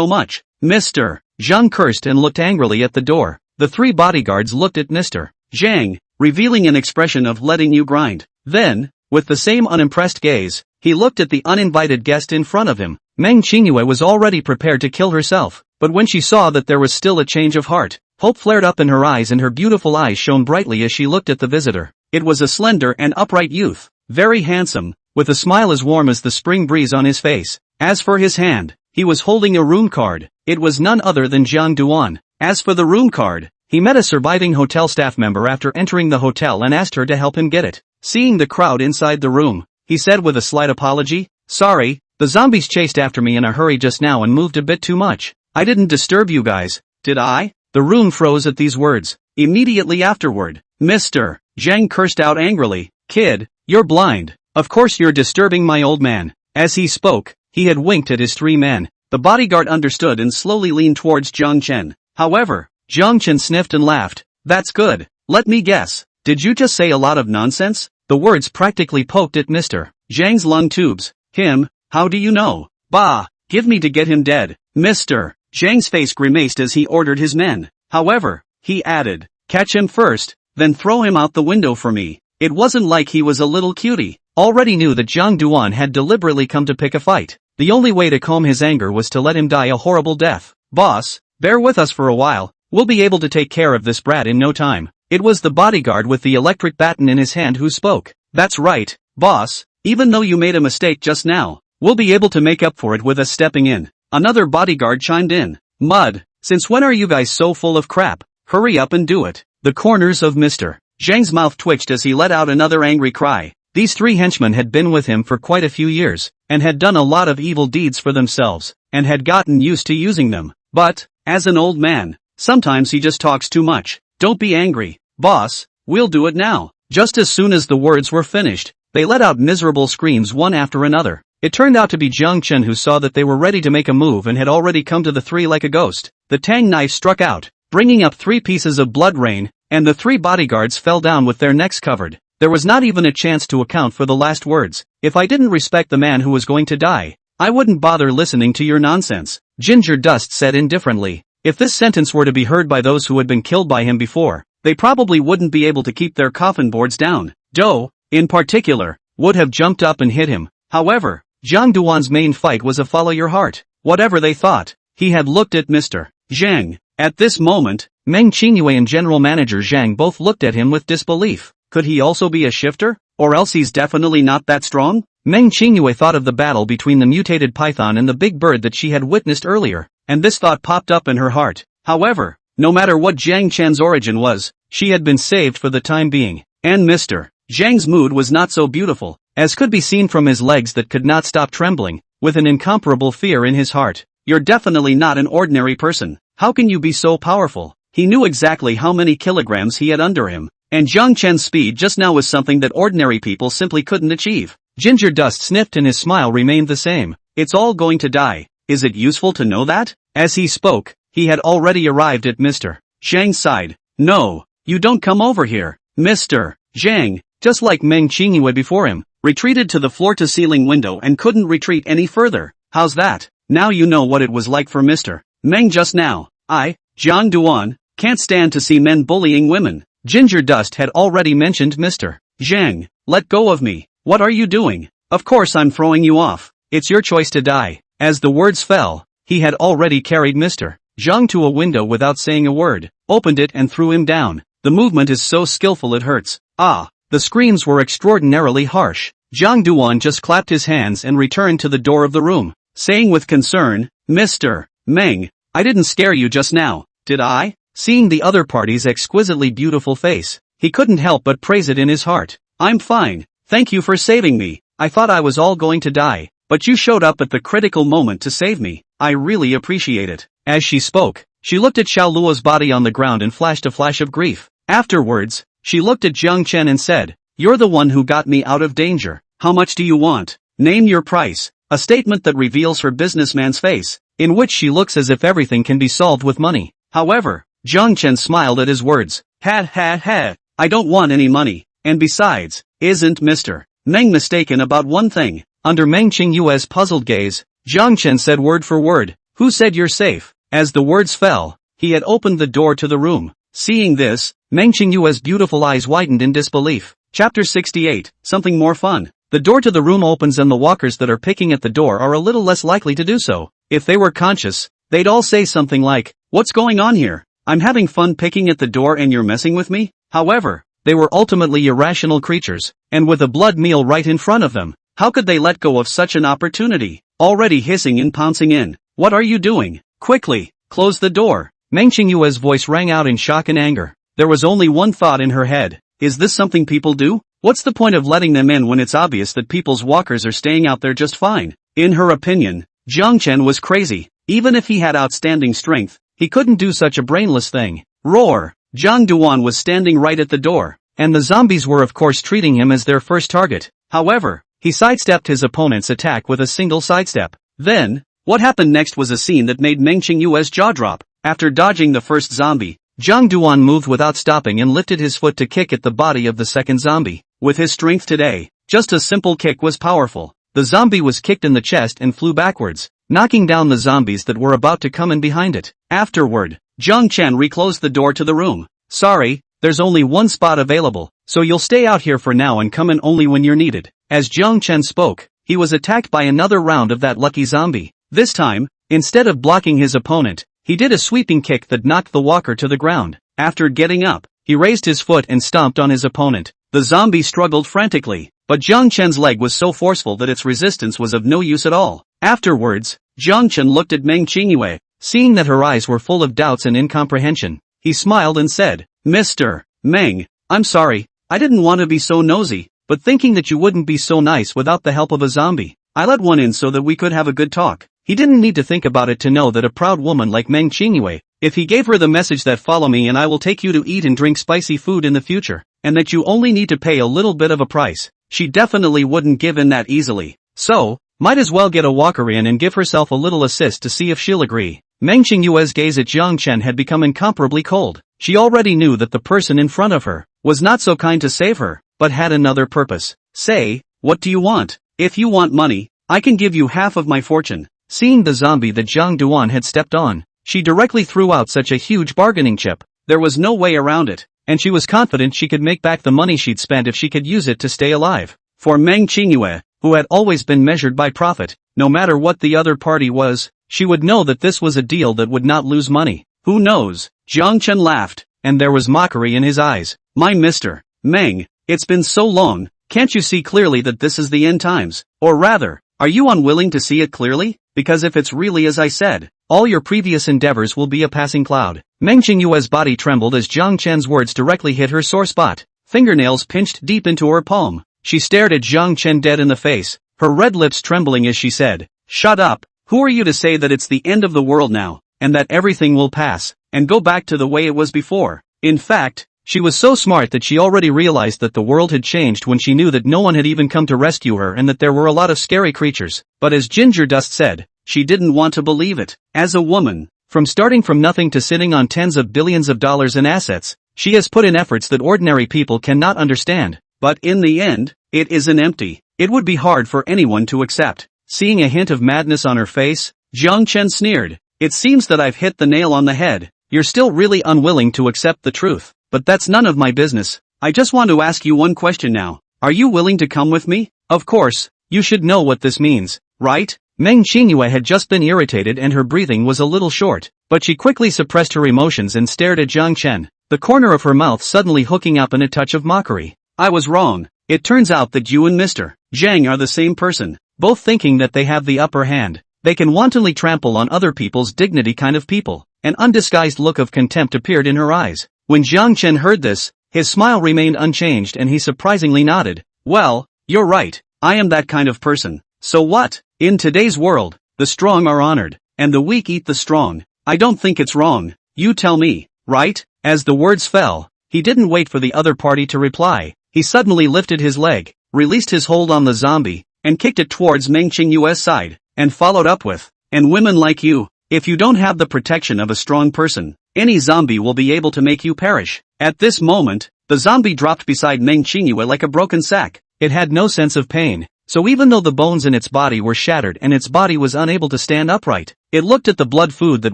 much? Mr. Zhang cursed and looked angrily at the door. The three bodyguards looked at Mr. Zhang, revealing an expression of letting you grind. Then, with the same unimpressed gaze, he looked at the uninvited guest in front of him. Meng Qingyue was already prepared to kill herself, but when she saw that there was still a change of heart, hope flared up in her eyes and her beautiful eyes shone brightly as she looked at the visitor. It was a slender and upright youth, very handsome, with a smile as warm as the spring breeze on his face. As for his hand, he was holding a room card. It was none other than Jiang Duan. As for the room card, he met a surviving hotel staff member after entering the hotel and asked her to help him get it. Seeing the crowd inside the room, he said with a slight apology, "Sorry, the zombies chased after me in a hurry just now and moved a bit too much. I didn't disturb you guys, did I?" The room froze at these words. Immediately afterward, Mr. Zhang cursed out angrily, "Kid, you're blind. Of course you're disturbing my old man." As he spoke, he had winked at his three men. The bodyguard understood and slowly leaned towards Jiang Chen. However, Jiang Chen sniffed and laughed. "That's good. Let me guess. Did you just say a lot of nonsense?" The words practically poked at Mr. Zhang's lung tubes. "Him? How do you know? Bah, give me to get him dead." Mr. Zhang's face grimaced as he ordered his men. However, he added, "Catch him first, then throw him out the window for me." It wasn't like he was a little cutie. Already knew that Jiang Duan had deliberately come to pick a fight. The only way to calm his anger was to let him die a horrible death. "Boss, bear with us for a while. We'll be able to take care of this brat in no time." It was the bodyguard with the electric baton in his hand who spoke. "That's right, boss. Even though you made a mistake just now, we'll be able to make up for it with us stepping in." Another bodyguard chimed in. "Mud, since when are you guys so full of crap? Hurry up and do it." The corners of Mr. Zhang's mouth twitched as he let out another angry cry. These three henchmen had been with him for quite a few years, and had done a lot of evil deeds for themselves, and had gotten used to using them. But, as an old man, sometimes he just talks too much. "Don't be angry, boss, we'll do it now." Just as soon as the words were finished, they let out miserable screams one after another. It turned out to be Jiang Chen who saw that they were ready to make a move and had already come to the three like a ghost. The tang knife struck out, bringing up 3 pieces of blood rain, and the 3 bodyguards fell down with their necks covered. There was not even a chance to account for the last words. "If I didn't respect the man who was going to die, I wouldn't bother listening to your nonsense," Ginger Dust said indifferently. If this sentence were to be heard by those who had been killed by him before, they probably wouldn't be able to keep their coffin boards down. Doe, in particular, would have jumped up and hit him. However, Jiang Duan's main fight was a follow your heart. Whatever they thought, he had looked at Mr. Zhang. At this moment, Meng Qingyue and General Manager Zhang both looked at him with disbelief. Could he also be a shifter? Or else he's definitely not that strong? Meng Qingyue thought of the battle between the mutated python and the big bird that she had witnessed earlier, and this thought popped up in her heart. However, no matter what Jiang Chen's origin was, she had been saved for the time being. And Mr. Zhang's mood was not so beautiful, as could be seen from his legs that could not stop trembling, with an incomparable fear in his heart. "You're definitely not an ordinary person. How can you be so powerful?" He knew exactly how many kilograms he had under him, and Jiang Chen's speed just now was something that ordinary people simply couldn't achieve. Ginger Dust sniffed and his smile remained the same. "It's all going to die. Is it useful to know that?" As he spoke, he had already arrived at Mr. Zhang's side. "No, you don't come over here." Mr. Zhang, just like Meng Qingyue before him, retreated to the floor-to-ceiling window and couldn't retreat any further. "How's that? Now you know what it was like for Mr. Meng just now. I, Jiang Duan, can't stand to see men bullying women." Ginger Dust had already mentioned Mr. Zhang. "Let go of me. What are you doing? Of course I'm throwing you off. It's your choice to die." As the words fell, he had already carried Mr. Zhang to a window without saying a word, opened it and threw him down. The movement is so skillful it hurts. Ah! The screams were extraordinarily harsh. Jiang Duan just clapped his hands and returned to the door of the room, saying with concern, "Mr. Meng, I didn't scare you just now, did I?" seeing the other party's exquisitely beautiful face. He couldn't help but praise it in his heart. I'm fine, thank you for saving me. I thought I was all going to die, but you showed up at the critical moment to save me. I really appreciate it. As she spoke, she looked at Xiao Luo's body on the ground and flashed a flash of grief. Afterwards, she looked at Jiang Chen and said, "You're the one who got me out of danger. How much do you want? Name your price." A statement that reveals her businessman's face, in which she looks as if everything can be solved with money. However, Jiang Chen smiled at his words. Ha, I don't want any money, and besides, isn't Mr. Meng mistaken about one thing? Under Meng Qingyue's puzzled gaze, Jiang Chen said word for word, "Who said you're safe?" As the words fell, he had opened the door to the room. Seeing this, Meng Qingyue's beautiful eyes widened in disbelief. Chapter 68, Something More Fun. The door to the room opens and the walkers that are picking at the door are a little less likely to do so. If they were conscious, they'd all say something like, "What's going on here? I'm having fun picking at the door and you're messing with me?" However, they were ultimately irrational creatures, and with a blood meal right in front of them, how could they let go of such an opportunity? Already hissing and pouncing in. "What are you doing? Quickly, close the door." Meng Qingyue's voice rang out in shock and anger. There was only one thought in her head. Is this something people do? What's the point of letting them in when it's obvious that people's walkers are staying out there just fine? In her opinion, Jiang Chen was crazy. Even if he had outstanding strength, he couldn't do such a brainless thing. Roar! Zhang Duan was standing right at the door, and the zombies were of course treating him as their first target. However, he sidestepped his opponent's attack with a single sidestep. Then, what happened next was a scene that made Meng Qingyue's jaw drop. After dodging the first zombie, Zhang Duan moved without stopping and lifted his foot to kick at the body of the second zombie. With his strength today, just a simple kick was powerful. The zombie was kicked in the chest and flew backwards, knocking down the zombies that were about to come in behind it. Afterward, Jiang Chen reclosed the door to the room. "Sorry, there's only one spot available, so you'll stay out here for now and come in only when you're needed." As Jiang Chen spoke, he was attacked by another round of that lucky zombie. This time, instead of blocking his opponent, he did a sweeping kick that knocked the walker to the ground. After getting up, he raised his foot and stomped on his opponent. The zombie struggled frantically, but Jiang Chen's leg was so forceful that its resistance was of no use at all. Afterwards, Jiang Chen looked at Meng Qingyue. Seeing that her eyes were full of doubts and incomprehension, he smiled and said, "Mr. Meng, I'm sorry, I didn't want to be so nosy, but thinking that you wouldn't be so nice without the help of a zombie, I let one in so that we could have a good talk." He didn't need to think about it to know that a proud woman like Meng Qingyue, if he gave her the message that "follow me and I will take you to eat and drink spicy food in the future, and that you only need to pay a little bit of a price," she definitely wouldn't give in that easily. So, might as well get a walker in and give herself a little assist to see if she'll agree. Meng Qingyue's gaze at Jiang Chen had become incomparably cold. She already knew that the person in front of her was not so kind to save her, but had another purpose. "Say, what do you want? If you want money, I can give you half of my fortune." Seeing the zombie that Zhang Duan had stepped on, she directly threw out such a huge bargaining chip. There was no way around it, and she was confident she could make back the money she'd spent if she could use it to stay alive. For Meng Qingyue, who had always been measured by profit, no matter what the other party was, she would know that this was a deal that would not lose money. "Who knows?" Jiang Chen laughed, and there was mockery in his eyes. "My Mr. Meng, it's been so long, can't you see clearly that this is the end times? Or rather, are you unwilling to see it clearly? Because if it's really as I said, all your previous endeavors will be a passing cloud." Meng Qingyue's body trembled as Jiang Chen's words directly hit her sore spot. Fingernails pinched deep into her palm. She stared at Jiang Chen dead in the face, her red lips trembling as she said, "Shut up. Who are you to say that it's the end of the world now, and that everything will pass, and go back to the way it was before?" In fact, she was so smart that she already realized that the world had changed when she knew that no one had even come to rescue her and that there were a lot of scary creatures. But as Ginger Dust said, she didn't want to believe it. As a woman, from starting from nothing to sitting on tens of billions of dollars in assets, she has put in efforts that ordinary people cannot understand. But in the end, it isn't empty. It would be hard for anyone to accept. Seeing a hint of madness on her face, Jiang Chen sneered. "It seems that I've hit the nail on the head. You're still really unwilling to accept the truth. But that's none of my business. I just want to ask you one question now. Are you willing to come with me? Of course, you should know what this means, right?" Meng Qingyue had just been irritated and her breathing was a little short, but she quickly suppressed her emotions and stared at Jiang Chen, the corner of her mouth suddenly hooking up in a touch of mockery. "I was wrong. It turns out that you and Mr. Zhang are the same person, both thinking that they have the upper hand. They can wantonly trample on other people's dignity kind of people. an undisguised look of contempt appeared in her eyes. When Jiang Chen heard this, his smile remained unchanged and he surprisingly nodded. Well, you're right, I am that kind of person. So what? In today's world, the strong are honored, and the weak eat the strong. I don't think it's wrong. You tell me, right? As the words fell, he didn't wait for the other party to reply. He suddenly lifted his leg, released his hold on the zombie, and kicked it towards Meng Qingyue's side, and followed up with, and women like you, if you don't have the protection of a strong person, any zombie will be able to make you perish. At this moment, the zombie dropped beside Meng Qingyue like a broken sack. It had no sense of pain, so even though the bones in its body were shattered and its body was unable to stand upright, it looked at the blood food that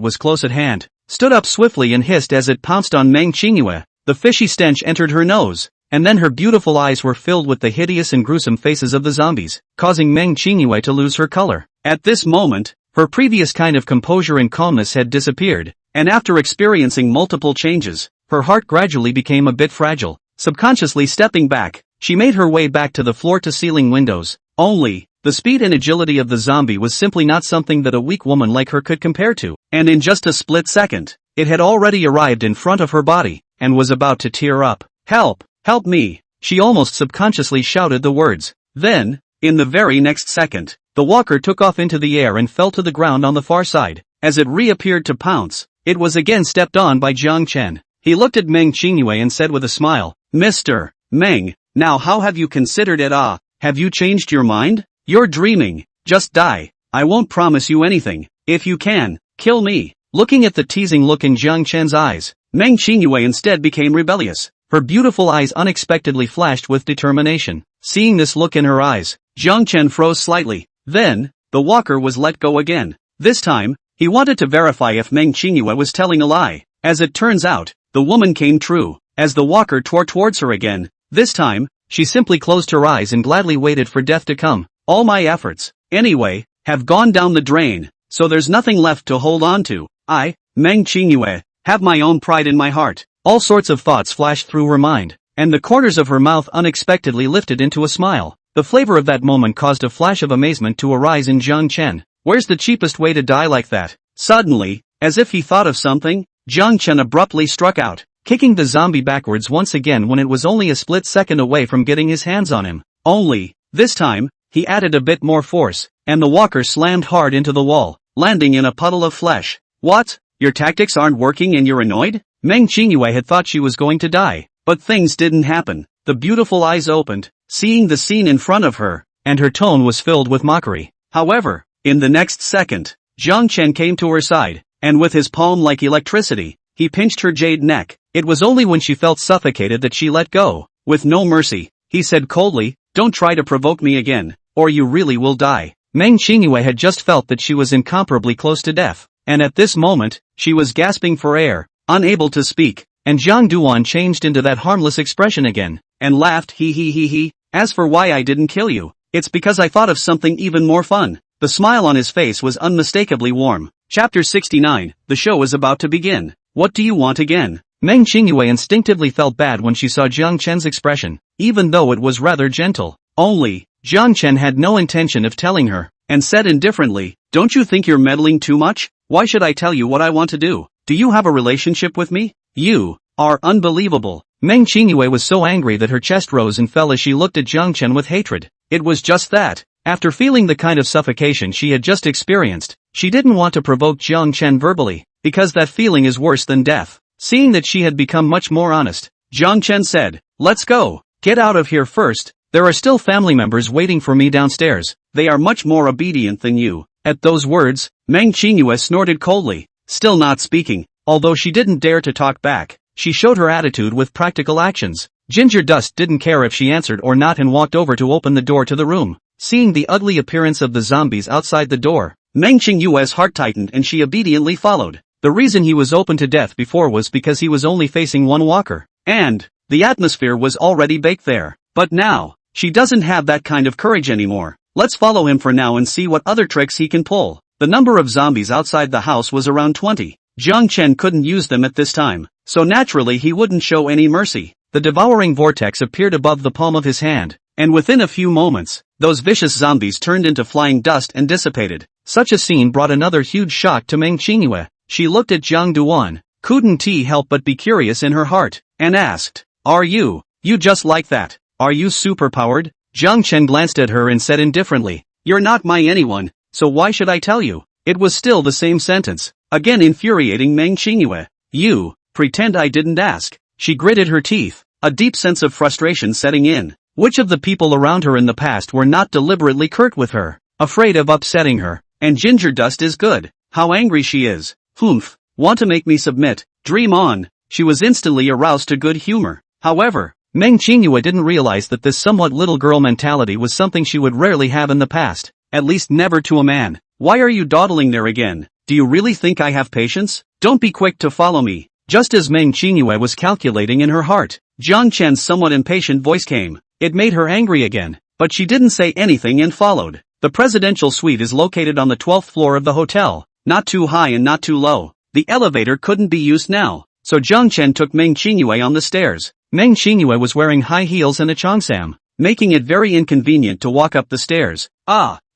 was close at hand, stood up swiftly and hissed as it pounced on Meng Qingyue. The fishy stench entered her nose, and then her beautiful eyes were filled with the hideous and gruesome faces of the zombies, causing Meng Qingyue to lose her color. At this moment, her previous kind of composure and calmness had disappeared, and after experiencing multiple changes, her heart gradually became a bit fragile. Subconsciously stepping back, she made her way back to the floor-to-ceiling windows. Only, the speed and agility of the zombie was simply not something that a weak woman like her could compare to, and in just a split second, it had already arrived in front of her body, and was about to tear up. Help! Help me! She almost subconsciously shouted the words. Then, in the very next second, the walker took off into the air and fell to the ground on the far side. As it reappeared to pounce, it was again stepped on by Jiang Chen. He looked at Meng Qingyue and said with a smile, Mr. Meng, now how have you considered it? Have you changed your mind? You're dreaming. Just die. I won't promise you anything. If you can, kill me. Looking at the teasing look in Jiang Chen's eyes, Meng Qingyue instead became rebellious. Her beautiful eyes unexpectedly flashed with determination. Seeing this look in her eyes, Jiang Chen froze slightly. Then, the walker was let go again. This time, he wanted to verify if Meng Qingyue was telling a lie. As it turns out, the woman came true. As the walker tore towards her again, this time, she simply closed her eyes and gladly waited for death to come. All my efforts, anyway, have gone down the drain, so there's nothing left to hold on to. I, Meng Qingyue, have my own pride in my heart. All sorts of thoughts flashed through her mind, and the corners of her mouth unexpectedly lifted into a smile. The flavor of that moment caused a flash of amazement to arise in Jiang Chen. Where's the cheapest way to die like that? Suddenly, as if he thought of something, Jiang Chen abruptly struck out, kicking the zombie backwards once again when it was only a split second away from getting his hands on him. Only, this time, he added a bit more force, and the walker slammed hard into the wall, landing in a puddle of flesh. What? Your tactics aren't working and you're annoyed? Meng Qingyue had thought she was going to die, but things didn't happen. The beautiful eyes opened, seeing the scene in front of her, and her tone was filled with mockery. However, in the next second, Jiang Chen came to her side, and with his palm like electricity, he pinched her jade neck. It was only when she felt suffocated that she let go. With no mercy, he said coldly, don't try to provoke me again, or you really will die. Meng Qingyue had just felt that she was incomparably close to death, and at this moment, she was gasping for air, unable to speak, and Zhang Duan changed into that harmless expression again, and laughed he. As for why I didn't kill you, it's because I thought of something even more fun. The smile on his face was unmistakably warm. Chapter 69, the show is about to begin. What do you want again? Meng Qingyue instinctively felt bad when she saw Jiang Chen's expression, even though it was rather gentle. Only, Jiang Chen had no intention of telling her, and said indifferently, don't you think you're meddling too much? Why should I tell you what I want to do? Do you have a relationship with me? You are unbelievable. Meng Qingyue was so angry that her chest rose and fell as she looked at Jiang Chen with hatred. It was just that, after feeling the kind of suffocation she had just experienced, she didn't want to provoke Jiang Chen verbally, because that feeling is worse than death. Seeing that she had become much more honest, Jiang Chen said, let's go. Get out of here first. There are still family members waiting for me downstairs. They are much more obedient than you. At those words, Meng Qingyue snorted coldly, still not speaking. Although she didn't dare to talk back, she showed her attitude with practical actions. Ginger Dust didn't care if she answered or not and walked over to open the door to the room. Seeing the ugly appearance of the zombies outside the door, Meng Qingyue's heart tightened and she obediently followed. The reason he was open to death before was because he was only facing one walker, and the atmosphere was already baked there. But now, she doesn't have that kind of courage anymore. Let's follow him for now and see what other tricks he can pull. The number of zombies outside the house was around 20. Jiang Chen couldn't use them at this time, so naturally he wouldn't show any mercy. The devouring vortex appeared above the palm of his hand, and within a few moments, those vicious zombies turned into flying dust and dissipated. Such a scene brought another huge shock to Meng Qingyue. She looked at Jiang Duan, couldn't help but be curious in her heart, and asked, "Are you just like that? Are you superpowered?" Jiang Chen glanced at her and said indifferently, "You're not my anyone, so why should I tell you?" It was still the same sentence, again infuriating Meng Qingyue. "You, pretend I didn't ask." She gritted her teeth, a deep sense of frustration setting in. Which of the people around her in the past were not deliberately curt with her, afraid of upsetting her? And ginger dust is good. How angry she is. Humph. Want to make me submit? Dream on. She was instantly aroused to good humor. However, Meng Qingyue didn't realize that this somewhat little girl mentality was something she would rarely have in the past, at least never to a man. "Why are you dawdling there again? Do you really think I have patience? Don't be quick to follow me." Just as Meng Qingyue was calculating in her heart, Jiang Chen's somewhat impatient voice came. It made her angry again, but she didn't say anything and followed. The presidential suite is located on the 12th floor of the hotel, not too high and not too low. The elevator couldn't be used now, so Jiang Chen took Meng Qingyue on the stairs. Meng Qingyue was wearing high heels and a cheongsam, making it very inconvenient to walk up the stairs.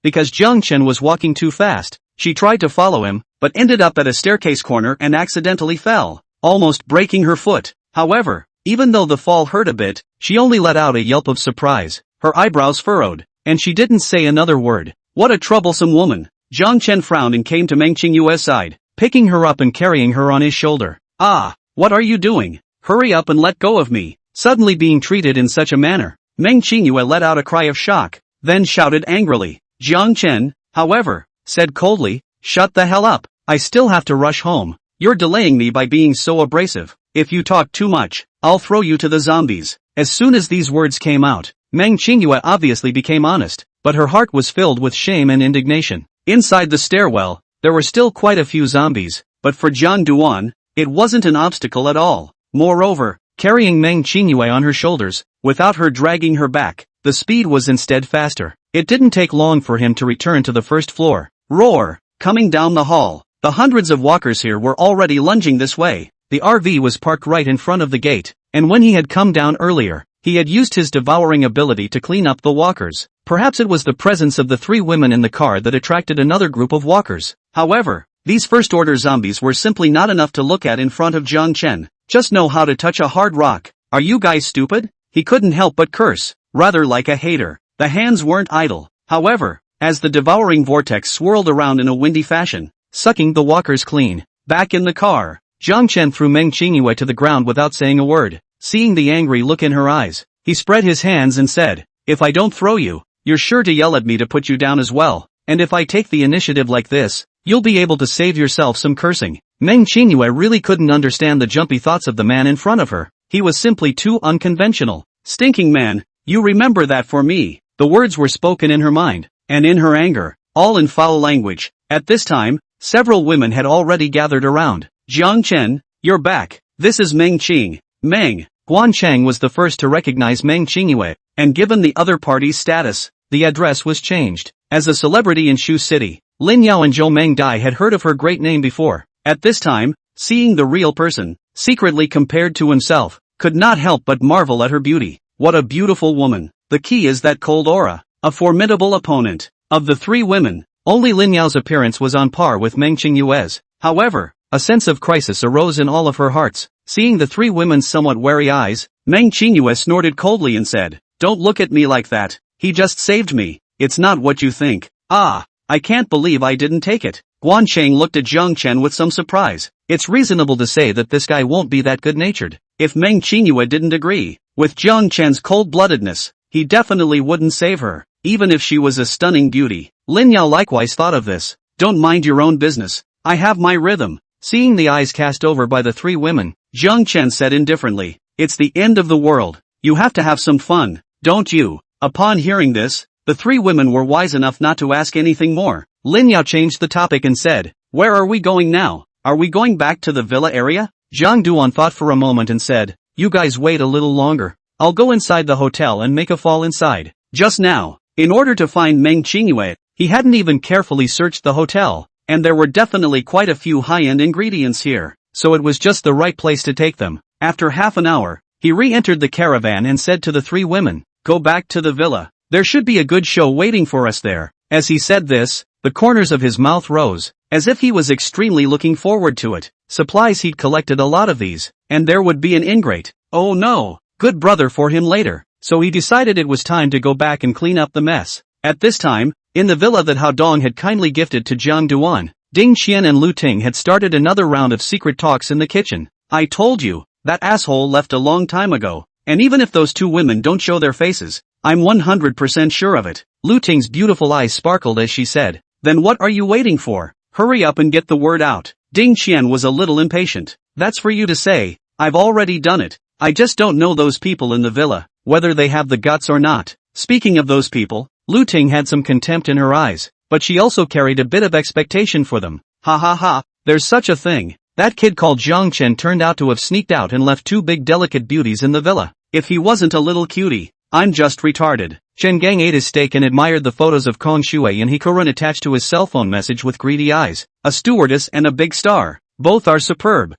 Because Jiang Chen was walking too fast, she tried to follow him, but ended up at a staircase corner and accidentally fell, almost breaking her foot. However, even though the fall hurt a bit, she only let out a yelp of surprise, her eyebrows furrowed, and she didn't say another word. What a troublesome woman. Jiang Chen frowned and came to Meng Qingyue's side, picking her up and carrying her on his shoulder. What are you doing? Hurry up and let go of me. Suddenly being treated in such a manner, Meng Qingyue let out a cry of shock, then shouted angrily. Jiang Chen, however, said coldly, "Shut the hell up. I still have to rush home. You're delaying me by being so abrasive. If you talk too much, I'll throw you to the zombies." As soon as these words came out, Meng Qingyue obviously became honest, but her heart was filled with shame and indignation. Inside the stairwell, there were still quite a few zombies, but for Jiang Duan, it wasn't an obstacle at all. Moreover, carrying Meng Qingyue on her shoulders, without her dragging her back, the speed was instead faster. It didn't take long for him to return to the first floor. Roar! Coming down the hall, the hundreds of walkers here were already lunging this way. The RV was parked right in front of the gate, and when he had come down earlier, he had used his devouring ability to clean up the walkers. Perhaps it was the presence of the three women in the car that attracted another group of walkers. However, these first-order zombies were simply not enough to look at in front of Jiang Chen. Just know how to touch a hard rock. Are you guys stupid? He couldn't help but curse, rather like a hater. The hands weren't idle, however, as the devouring vortex swirled around in a windy fashion, sucking the walkers clean. Back in the car, Jiang Chen threw Meng Qingyue to the ground without saying a word. Seeing the angry look in her eyes, he spread his hands and said, "If I don't throw you, you're sure to yell at me to put you down as well, and if I take the initiative like this, you'll be able to save yourself some cursing." Meng Qingyue really couldn't understand the jumpy thoughts of the man in front of her. He was simply too unconventional. "Stinking man, you remember that for me." The words were spoken in her mind, and in her anger, all in foul language. At this time, several women had already gathered around. "Jiang Chen, you're back. This is Meng Qing." Meng Guanchang was the first to recognize Meng Qingyue, and given the other party's status, the address was changed. As a celebrity in Shu City, Lin Yao and Zhou Mengdai had heard of her great name before. At this time, seeing the real person, secretly compared to himself, could not help but marvel at her beauty. What a beautiful woman. The key is that cold aura, a formidable opponent. Of the three women, only Lin Yao's appearance was on par with Meng Qingyue's. However, a sense of crisis arose in all of her hearts. Seeing the three women's somewhat wary eyes, Meng Qingyue snorted coldly and said, "Don't look at me like that. He just saved me. It's not what you think." I can't believe I didn't take it." Guanchang looked at Jiang Chen with some surprise. It's reasonable to say that this guy won't be that good-natured. If Meng Qingyue didn't agree with Jiang Chen's cold-bloodedness, he definitely wouldn't save her, even if she was a stunning beauty. Lin Yao likewise thought of this. "Don't mind your own business. I have my rhythm." Seeing the eyes cast over by the three women, Jiang Chen said indifferently, "It's the end of the world. You have to have some fun, don't you?" Upon hearing this, the three women were wise enough not to ask anything more. Lin Yao changed the topic and said, "Where are we going now? Are we going back to the villa area?" Jiang Duan thought for a moment and said, "You guys wait a little longer. I'll go inside the hotel and make a fall inside." Just now, in order to find Meng Qingyue, he hadn't even carefully searched the hotel, and there were definitely quite a few high-end ingredients here, so it was just the right place to take them. After half an hour, he re-entered the caravan and said to the three women, "Go back to the villa. There should be a good show waiting for us there." As he said this, The corners of his mouth rose, as if he was extremely looking forward to it. Supplies he'd collected a lot of these, and there would be an ingrate, oh no, good brother for him later, so he decided it was time to go back and clean up the mess. At this time, in the villa that Hao Dong had kindly gifted to Jiang Duan, Ding Qian and Lu Ting had started another round of secret talks in the kitchen. I told you, that asshole left a long time ago, and even if those two women don't show their faces, I'm 100% sure of it. Lu Ting's beautiful eyes sparkled as she said, then what are you waiting for? Hurry up and get the word out. Ding Qian was a little impatient. That's for you to say, I've already done it. I just don't know those people in the villa, whether they have the guts or not. Speaking of those people, Lu Ting had some contempt in her eyes, but she also carried a bit of expectation for them. Ha ha ha, there's such a thing. That kid called Zhang Chen turned out to have sneaked out and left two big delicate beauties in the villa. If he wasn't a little cutie, I'm just retarded. Chen Gang ate his steak and admired the photos of Kong Shui and Hikurun attached to his cell phone message with greedy eyes. A stewardess and a big star. Both are superb.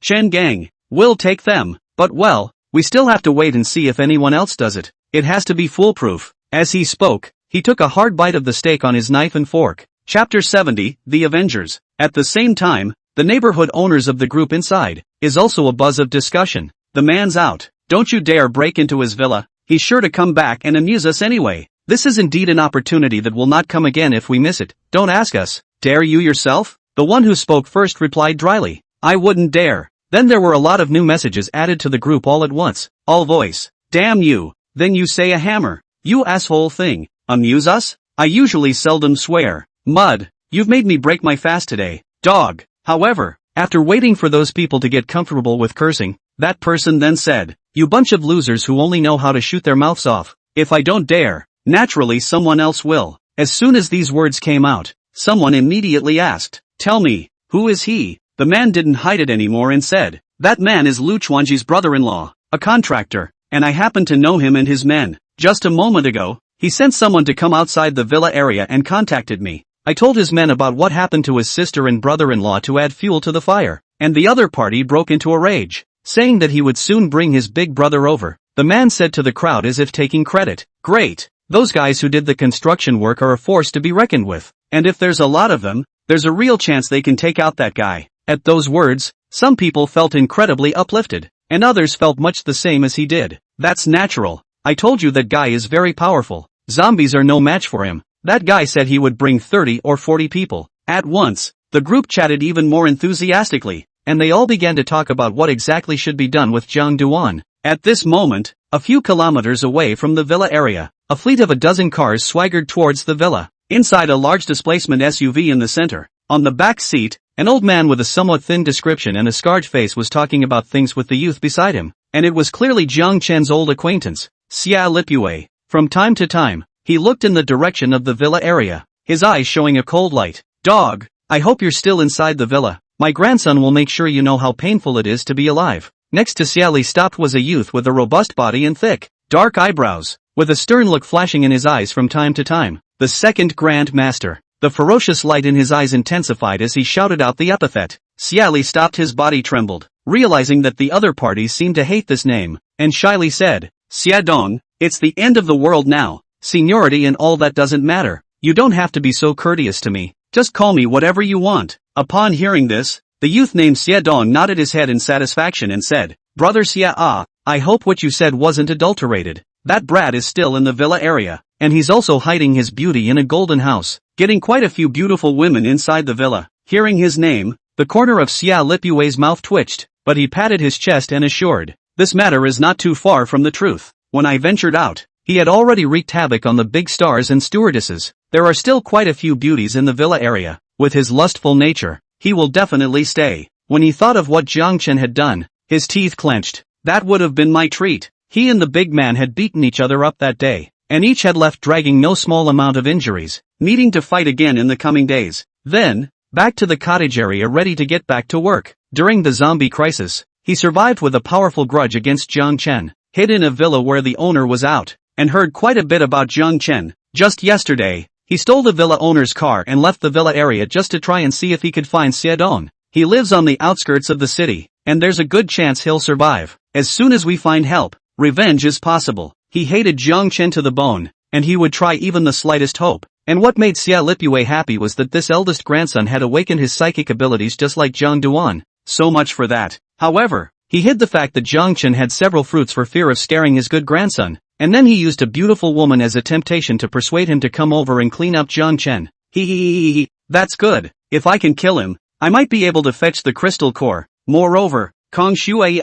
Chen Gang, will take them. But well, we still have to wait and see if anyone else does it. It has to be foolproof. As he spoke, he took a hard bite of the steak on his knife and fork. Chapter 70, The Avengers. At the same time, the neighborhood owners of the group inside is also a buzz of discussion. The man's out. Don't you dare break into his villa. He's sure to come back and amuse us anyway. This is indeed an opportunity that will not come again if we miss it. Don't ask us. Dare you yourself? The one who spoke first replied dryly. I wouldn't dare. Then there were a lot of new messages added to the group all at once. All voice. Damn you. Then you say a hammer. You asshole thing. Amuse us? I usually seldom swear. Mud. You've made me break my fast today. Dog. However, after waiting for those people to get comfortable with cursing, that person then said, you bunch of losers who only know how to shoot their mouths off. If I don't dare, naturally someone else will. As soon as these words came out, someone immediately asked, tell me, who is he? The man didn't hide it anymore and said, that man is Lu Chuanji's brother-in-law, a contractor, and I happen to know him and his men. Just a moment ago, he sent someone to come outside the villa area and contacted me. I told his men about what happened to his sister and brother-in-law to add fuel to the fire, and the other party broke into a rage, saying that he would soon bring his big brother over. The man said to the crowd as if taking credit, great, those guys who did the construction work are a force to be reckoned with, and if there's a lot of them, there's a real chance they can take out that guy. At those words, some people felt incredibly uplifted, and others felt much the same as he did. That's natural. I told you that guy is very powerful. Zombies are no match for him. That guy said he would bring 30 or 40 people. At once, the group chatted even more enthusiastically, and they all began to talk about what exactly should be done with Jiang Duan. At this moment, a few kilometers away from the villa area, a fleet of a dozen cars swaggered towards the villa. Inside a large displacement SUV in the center, on the back seat, an old man with a somewhat thin description and a scarred face was talking about things with the youth beside him, and it was clearly Jiang Chen's old acquaintance, Xia Lipue. From time to time, he looked in the direction of the villa area, his eyes showing a cold light. Dog, I hope you're still inside the villa. My grandson will make sure you know how painful it is to be alive. Next to Xia Li stopped was a youth with a robust body and thick, dark eyebrows, with a stern look flashing in his eyes from time to time. The second Grand Master. The ferocious light in his eyes intensified as he shouted out the epithet. Xia Li stopped, his body trembled, realizing that the other parties seemed to hate this name, and shyly said, Xia Dong, it's the end of the world now. Seniority and all that doesn't matter. You don't have to be so courteous to me. Just call me whatever you want. Upon hearing this, the youth named Xia Dong nodded his head in satisfaction and said, Brother Xia, I hope what you said wasn't adulterated. That brat is still in the villa area, and he's also hiding his beauty in a golden house, getting quite a few beautiful women inside the villa. Hearing his name, the corner of Xia Lipue's mouth twitched, but he patted his chest and assured, this matter is not too far from the truth. When I ventured out, he had already wreaked havoc on the big stars and stewardesses. There are still quite a few beauties in the villa area. With his lustful nature, he will definitely stay. When he thought of what Jiang Chen had done, his teeth clenched. That would have been my treat. He and the big man had beaten each other up that day, and each had left dragging no small amount of injuries, needing to fight again in the coming days. Then, back to the cottage area ready to get back to work. During the zombie crisis, he survived with a powerful grudge against Jiang Chen, hid in a villa where the owner was out, and heard quite a bit about Jiang Chen. Just yesterday, he stole the villa owner's car and left the villa area just to try and see if he could find Xia Dong. He lives on the outskirts of the city, and there's a good chance he'll survive. As soon as we find help, revenge is possible. He hated Jiang Chen to the bone, and he would try even the slightest hope And what made Xia Lipue happy was that this eldest grandson had awakened his psychic abilities just like Jiang Duan. So much for that. However, he hid the fact that Jiang Chen had several fruits for fear of scaring his good grandson, and then he used a beautiful woman as a temptation to persuade him to come over and clean up Jiang Chen. That's good. If I can kill him, I might be able to fetch the crystal core. Moreover, Kong Shui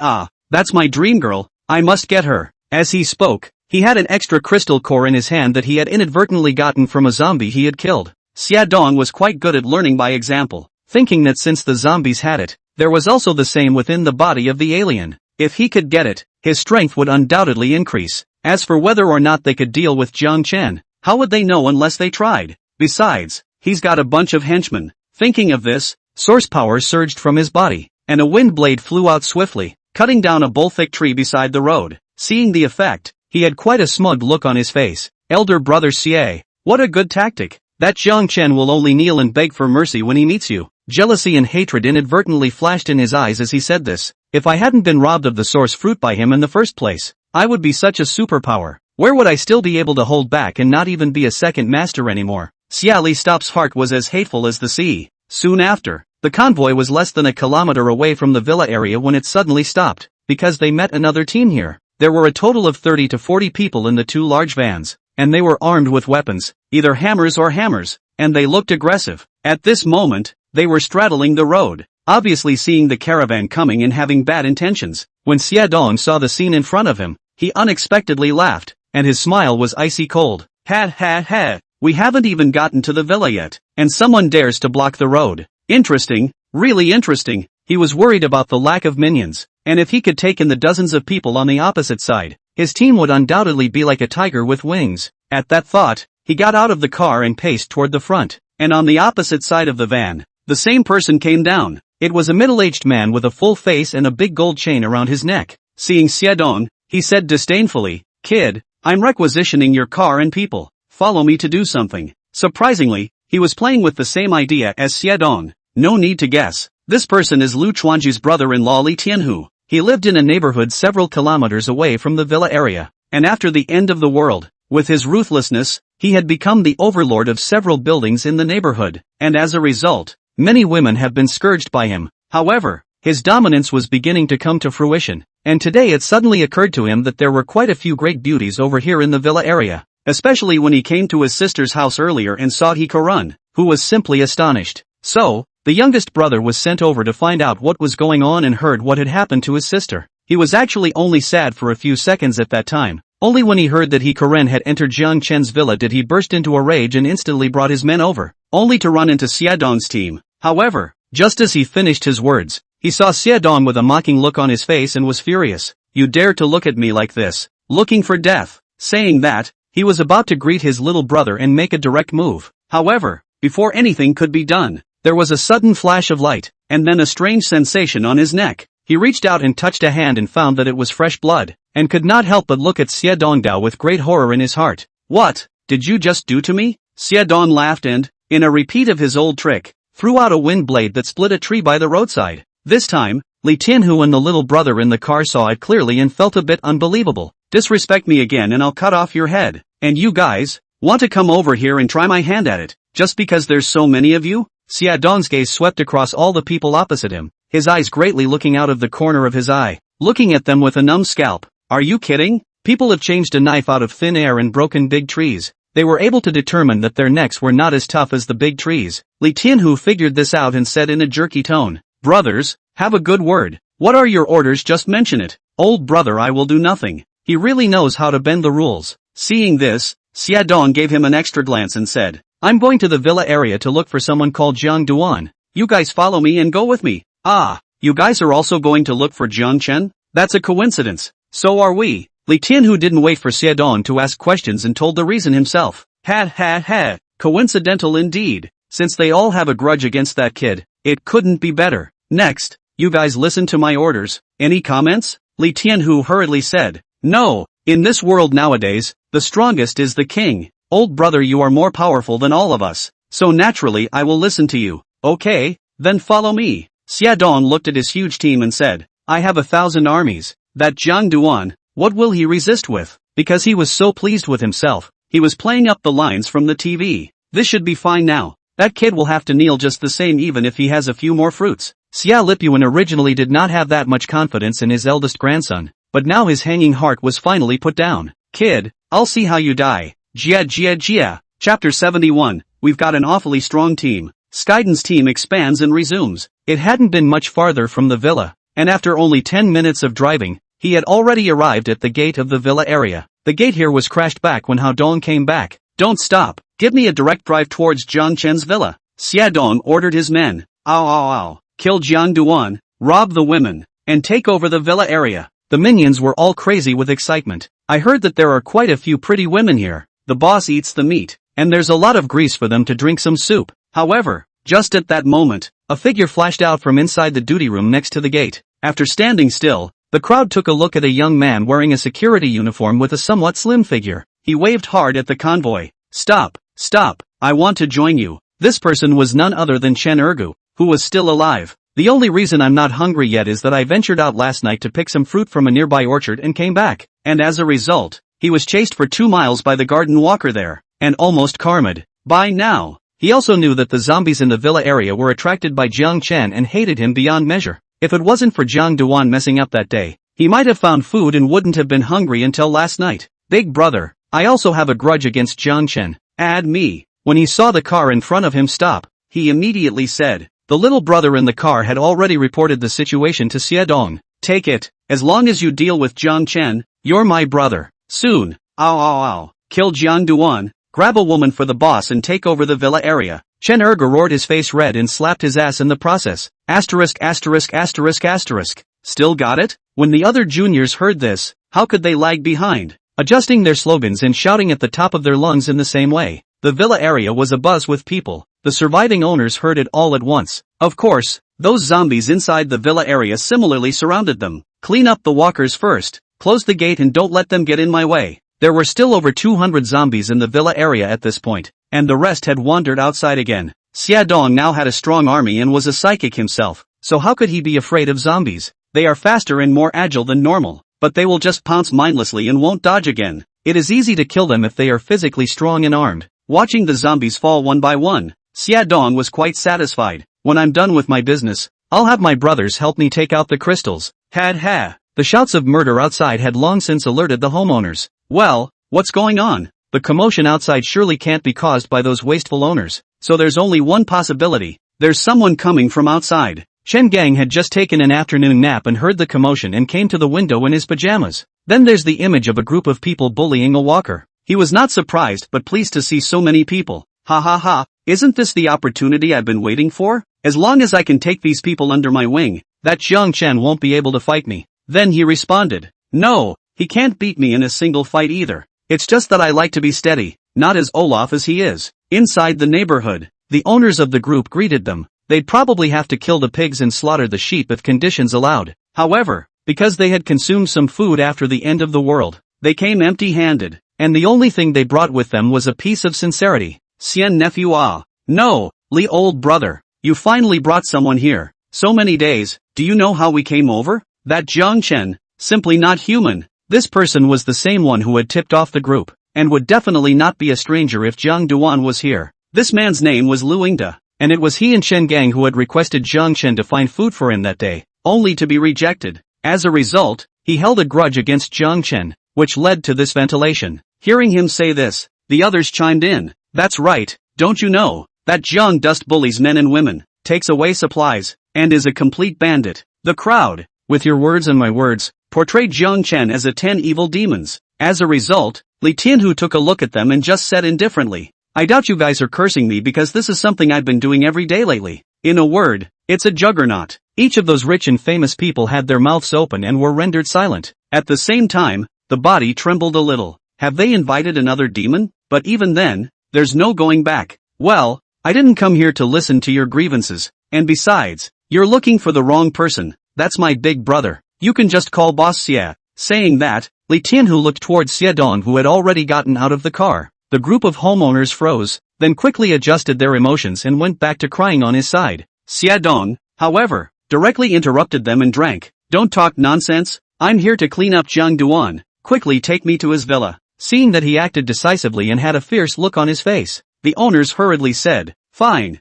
that's my dream girl, I must get her. As he spoke, he had an extra crystal core in his hand that he had inadvertently gotten from a zombie he had killed. Xia Dong was quite good at learning by example, thinking that since the zombies had it, there was also the same within the body of the alien. If he could get it, his strength would undoubtedly increase. As for whether or not they could deal with Jiang Chen, how would they know unless they tried? Besides, he's got a bunch of henchmen. Thinking of this, source power surged from his body, and a wind blade flew out swiftly, cutting down a bull-thick tree beside the road. Seeing the effect, he had quite a smug look on his face. Elder brother Xie, what a good tactic. That Jiang Chen will only kneel and beg for mercy when he meets you. Jealousy and hatred inadvertently flashed in his eyes as he said this. If I hadn't been robbed of the source fruit by him in the first place, I would be such a superpower. Where would I still be able to hold back and not even be a second master anymore? Xia Li Stop's heart was as hateful as the sea. Soon after, the convoy was less than a kilometer away from the villa area when it suddenly stopped, because they met another team here. There were a total of 30 to 40 people in the two large vans, and they were armed with weapons, either hammers or hammers, and they looked aggressive. At this moment, they were straddling the road, obviously seeing the caravan coming and having bad intentions. When Xia Dong saw the scene in front of him, he unexpectedly laughed, and his smile was icy cold. Ha, we haven't even gotten to the villa yet, and someone dares to block the road. Interesting, really interesting. He was worried about the lack of minions, and if he could take in the dozens of people on the opposite side, his team would undoubtedly be like a tiger with wings. At that thought, he got out of the car and paced toward the front, and on the opposite side of the van, the same person came down. It was a middle-aged man with a full face and a big gold chain around his neck. Seeing Xia Dong, he said disdainfully, "Kid, I'm requisitioning your car and people. Follow me to do something." Surprisingly, he was playing with the same idea as Xia Dong. No need to guess. This person is Lu Chuanji's brother-in-law Li Tianhu. He lived in a neighborhood several kilometers away from the villa area, and after the end of the world, with his ruthlessness, he had become the overlord of several buildings in the neighborhood, and as a result, many women have been scourged by him. However, his dominance was beginning to come to fruition, and today it suddenly occurred to him that there were quite a few great beauties over here in the villa area, especially when he came to his sister's house earlier and saw Hikaran, who was simply astonished. So, the youngest brother was sent over to find out what was going on and heard what had happened to his sister. He was actually only sad for a few seconds at that time. Only when he heard that Hikaran had entered Jiang Chen's villa did he burst into a rage and instantly brought his men over, only to run into Xia Dong's team. However, just as he finished his words, he saw Xia Dong with a mocking look on his face and was furious. "You dare to look at me like this, looking for death." Saying that, he was about to greet his little brother and make a direct move. However, before anything could be done, there was a sudden flash of light, and then a strange sensation on his neck. He reached out and touched a hand and found that it was fresh blood, and could not help but look at Xia Dongdao with great horror in his heart. "What did you just do to me?" Xia Dong laughed and, in a repeat of his old trick, threw out a wind blade that split a tree by the roadside. This time, Li Tianhu and the little brother in the car saw it clearly and felt a bit unbelievable. "Disrespect me again and I'll cut off your head. And you guys, want to come over here and try my hand at it, just because there's so many of you?" Xia Dong's gaze swept across all the people opposite him, his eyes greatly looking out of the corner of his eye, looking at them with a numb scalp. "Are you kidding? People have changed a knife out of thin air and broken big trees." They were able to determine that their necks were not as tough as the big trees. Li Tianhu figured this out and said in a jerky tone, "Brothers, have a good word. What are your orders? Just mention it." "Old brother, I will do nothing. He really knows how to bend the rules." Seeing this, Xia Dong gave him an extra glance and said, "I'm going to the villa area to look for someone called Jiang Duan. You guys follow me and go with me." "Ah, you guys are also going to look for Jiang Chen? That's a coincidence. So are we." Li Tianhu didn't wait for Xia Dong to ask questions and told the reason himself. Ha, coincidental indeed. Since they all have a grudge against that kid, it couldn't be better. Next, you guys listen to my orders. Any comments?" Li Tianhu hurriedly said. "No, in this world nowadays, the strongest is the king. Old brother, you are more powerful than all of us, so naturally I will listen to you." "Okay, then follow me." Xia Dong looked at his huge team and said, "I have 1,000 armies. That Jiang Duan, what will he resist with?" Because he was so pleased with himself, he was playing up the lines from the TV. This should be fine now. That kid will have to kneel just the same even if he has a few more fruits. Xia Lipuan originally did not have that much confidence in his eldest grandson, but now his hanging heart was finally put down. Kid, I'll see how you die. Jia Jia Jia. Chapter 71, we've got an awfully strong team. Skyden's team expands and resumes. It hadn't been much farther from the villa, and after only 10 minutes of driving, he had already arrived at the gate of the villa area. The gate here was crashed back when Hao Dong came back. Don't stop. Give me a direct drive towards Jiang Chen's villa. Xia Dong ordered his men. Ow ow ow. Kill Jiang Duan, rob the women, and take over the villa area. The minions were all crazy with excitement. I heard that there are quite a few pretty women here. The boss eats the meat, and there's a lot of grease for them to drink some soup. However, just at that moment, a figure flashed out from inside the duty room next to the gate. After standing still, the crowd took a look at a young man wearing a security uniform with a somewhat slim figure. He waved hard at the convoy. Stop, stop, I want to join you. This person was none other than Chen Ergu, who was still alive. The only reason I'm not hungry yet is that I ventured out last night to pick some fruit from a nearby orchard and came back, and as a result, he was chased for 2 miles by the garden walker there, and almost karmed. By now, he also knew that the zombies in the villa area were attracted by Jiang Chen and hated him beyond measure. If it wasn't for Jiang Duan messing up that day, he might have found food and wouldn't have been hungry until last night. Big brother, I also have a grudge against Jiang Chen. Add me. When he saw the car in front of him stop, he immediately said. The little brother in the car had already reported the situation to Xia Dong. Take it, as long as you deal with Jiang Chen, you're my brother. Soon. Ow ow ow. Kill Jiang Duan, grab a woman for the boss and take over the villa area. Chen Ergu roared his face red and slapped his ass in the process. Asterisk asterisk asterisk asterisk. Still got it? When the other juniors heard this, how could they lag behind? Adjusting their slogans and shouting at the top of their lungs in the same way. The villa area was abuzz with people. The surviving owners heard it all at once. Of course, those zombies inside the villa area similarly surrounded them. Clean up the walkers first, close the gate and don't let them get in my way. There were still over 200 zombies in the villa area at this point, and the rest had wandered outside again. Xia Dong now had a strong army and was a psychic himself, so how could he be afraid of zombies? They are faster and more agile than normal, but they will just pounce mindlessly and won't dodge again. It is easy to kill them if they are physically strong and armed. Watching the zombies fall one by one, Xia Dong was quite satisfied. When I'm done with my business, I'll have my brothers help me take out the crystals. Had ha. The shouts of murder outside had long since alerted the homeowners. Well, what's going on? The commotion outside surely can't be caused by those wasteful owners. So there's only one possibility. There's someone coming from outside. Shen Gang had just taken an afternoon nap and heard the commotion and came to the window in his pajamas. Then there's the image of a group of people bullying a walker. He was not surprised but pleased to see so many people. Ha ha ha, isn't this the opportunity I've been waiting for? As long as I can take these people under my wing, that Jiang Chen won't be able to fight me. Then he responded. No, he can't beat me in a single fight either. It's just that I like to be steady, not as Olaf as he is. Inside the neighborhood, the owners of the group greeted them. They'd probably have to kill the pigs and slaughter the sheep if conditions allowed. However, because they had consumed some food after the end of the world, they came empty-handed, and the only thing they brought with them was a piece of sincerity. Xian nephew ah. No, Li old brother, you finally brought someone here. So many days, do you know how we came over? That Jiang Chen, simply not human. This person was the same one who had tipped off the group, and would definitely not be a stranger if Jiang Duan was here. This man's name was Lu Yingda, and it was he and Shen Gang who had requested Jiang Chen to find food for him that day, only to be rejected. As a result, he held a grudge against Jiang Chen, which led to this ventilation. Hearing him say this, the others chimed in. That's right, don't you know, that Jiang dust bullies men and women, takes away supplies, and is a complete bandit. The crowd, with your words and my words, portrayed Jiang Chen as 10 evil demons. As a result, Li Tianhu took a look at them and just said indifferently, I doubt you guys are cursing me because this is something I've been doing every day lately. In a word, it's a juggernaut. Each of those rich and famous people had their mouths open and were rendered silent. At the same time, the body trembled a little. Have they invited another demon? But even then, there's no going back. Well, I didn't come here to listen to your grievances, and besides, you're looking for the wrong person. That's my big brother. You can just call Boss Xia. Saying that, Li Tianhu looked towards Xia Dong who had already gotten out of the car. The group of homeowners froze, then quickly adjusted their emotions and went back to crying on his side. Xia Dong, however, directly interrupted them and drank. Don't talk nonsense, I'm here to clean up Jiang Duan. Quickly take me to his villa. Seeing that he acted decisively and had a fierce look on his face, the owners hurriedly said. Fine,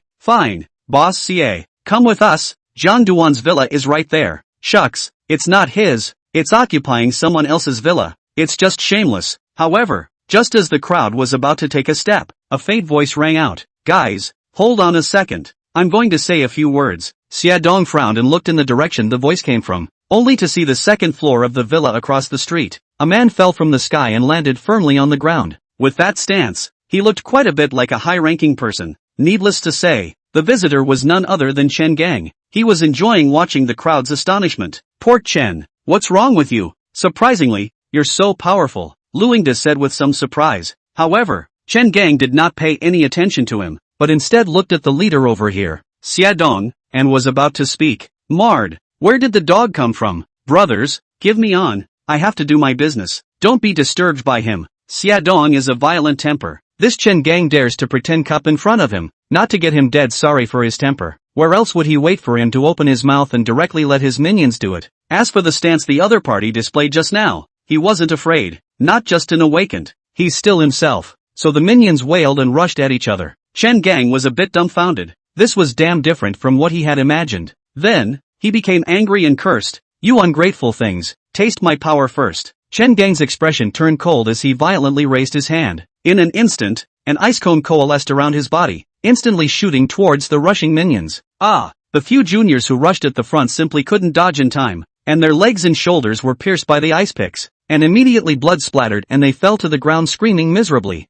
boss CA, come with us, Jiang Duan's villa is right there. Shucks, it's not his, it's occupying someone else's villa, it's just shameless. However, just as the crowd was about to take a step, a faint voice rang out. Guys, hold on a second, I'm going to say a few words. Xia Dong frowned and looked in the direction the voice came from, only to see the second floor of the villa across the street. A man fell from the sky and landed firmly on the ground. With that stance, he looked quite a bit like a high-ranking person. Needless to say, the visitor was none other than Chen Gang. He was enjoying watching the crowd's astonishment. Pork Chen, what's wrong with you? Surprisingly, you're so powerful, Lu Yingda said with some surprise. However, Chen Gang did not pay any attention to him, but instead looked at the leader over here, Xia Dong, and was about to speak. Mard, where did the dog come from? Brothers, give me on, I have to do my business. Don't be disturbed by him. Xia Dong is a violent temper. This Chen Gang dares to pretend cup in front of him, not to get him dead sorry for his temper. Where else would he wait for him to open his mouth and directly let his minions do it? As for the stance the other party displayed just now, he wasn't afraid, not just an awakened, he's still himself. So the minions wailed and rushed at each other. Chen Gang was a bit dumbfounded. This was damn different from what he had imagined. Then, he became angry and cursed. You ungrateful things, taste my power first. Chen Gang's expression turned cold as he violently raised his hand. In an instant, an ice cone coalesced around his body, instantly shooting towards the rushing minions. The few juniors who rushed at the front simply couldn't dodge in time, and their legs and shoulders were pierced by the ice picks, and immediately blood splattered and they fell to the ground screaming miserably.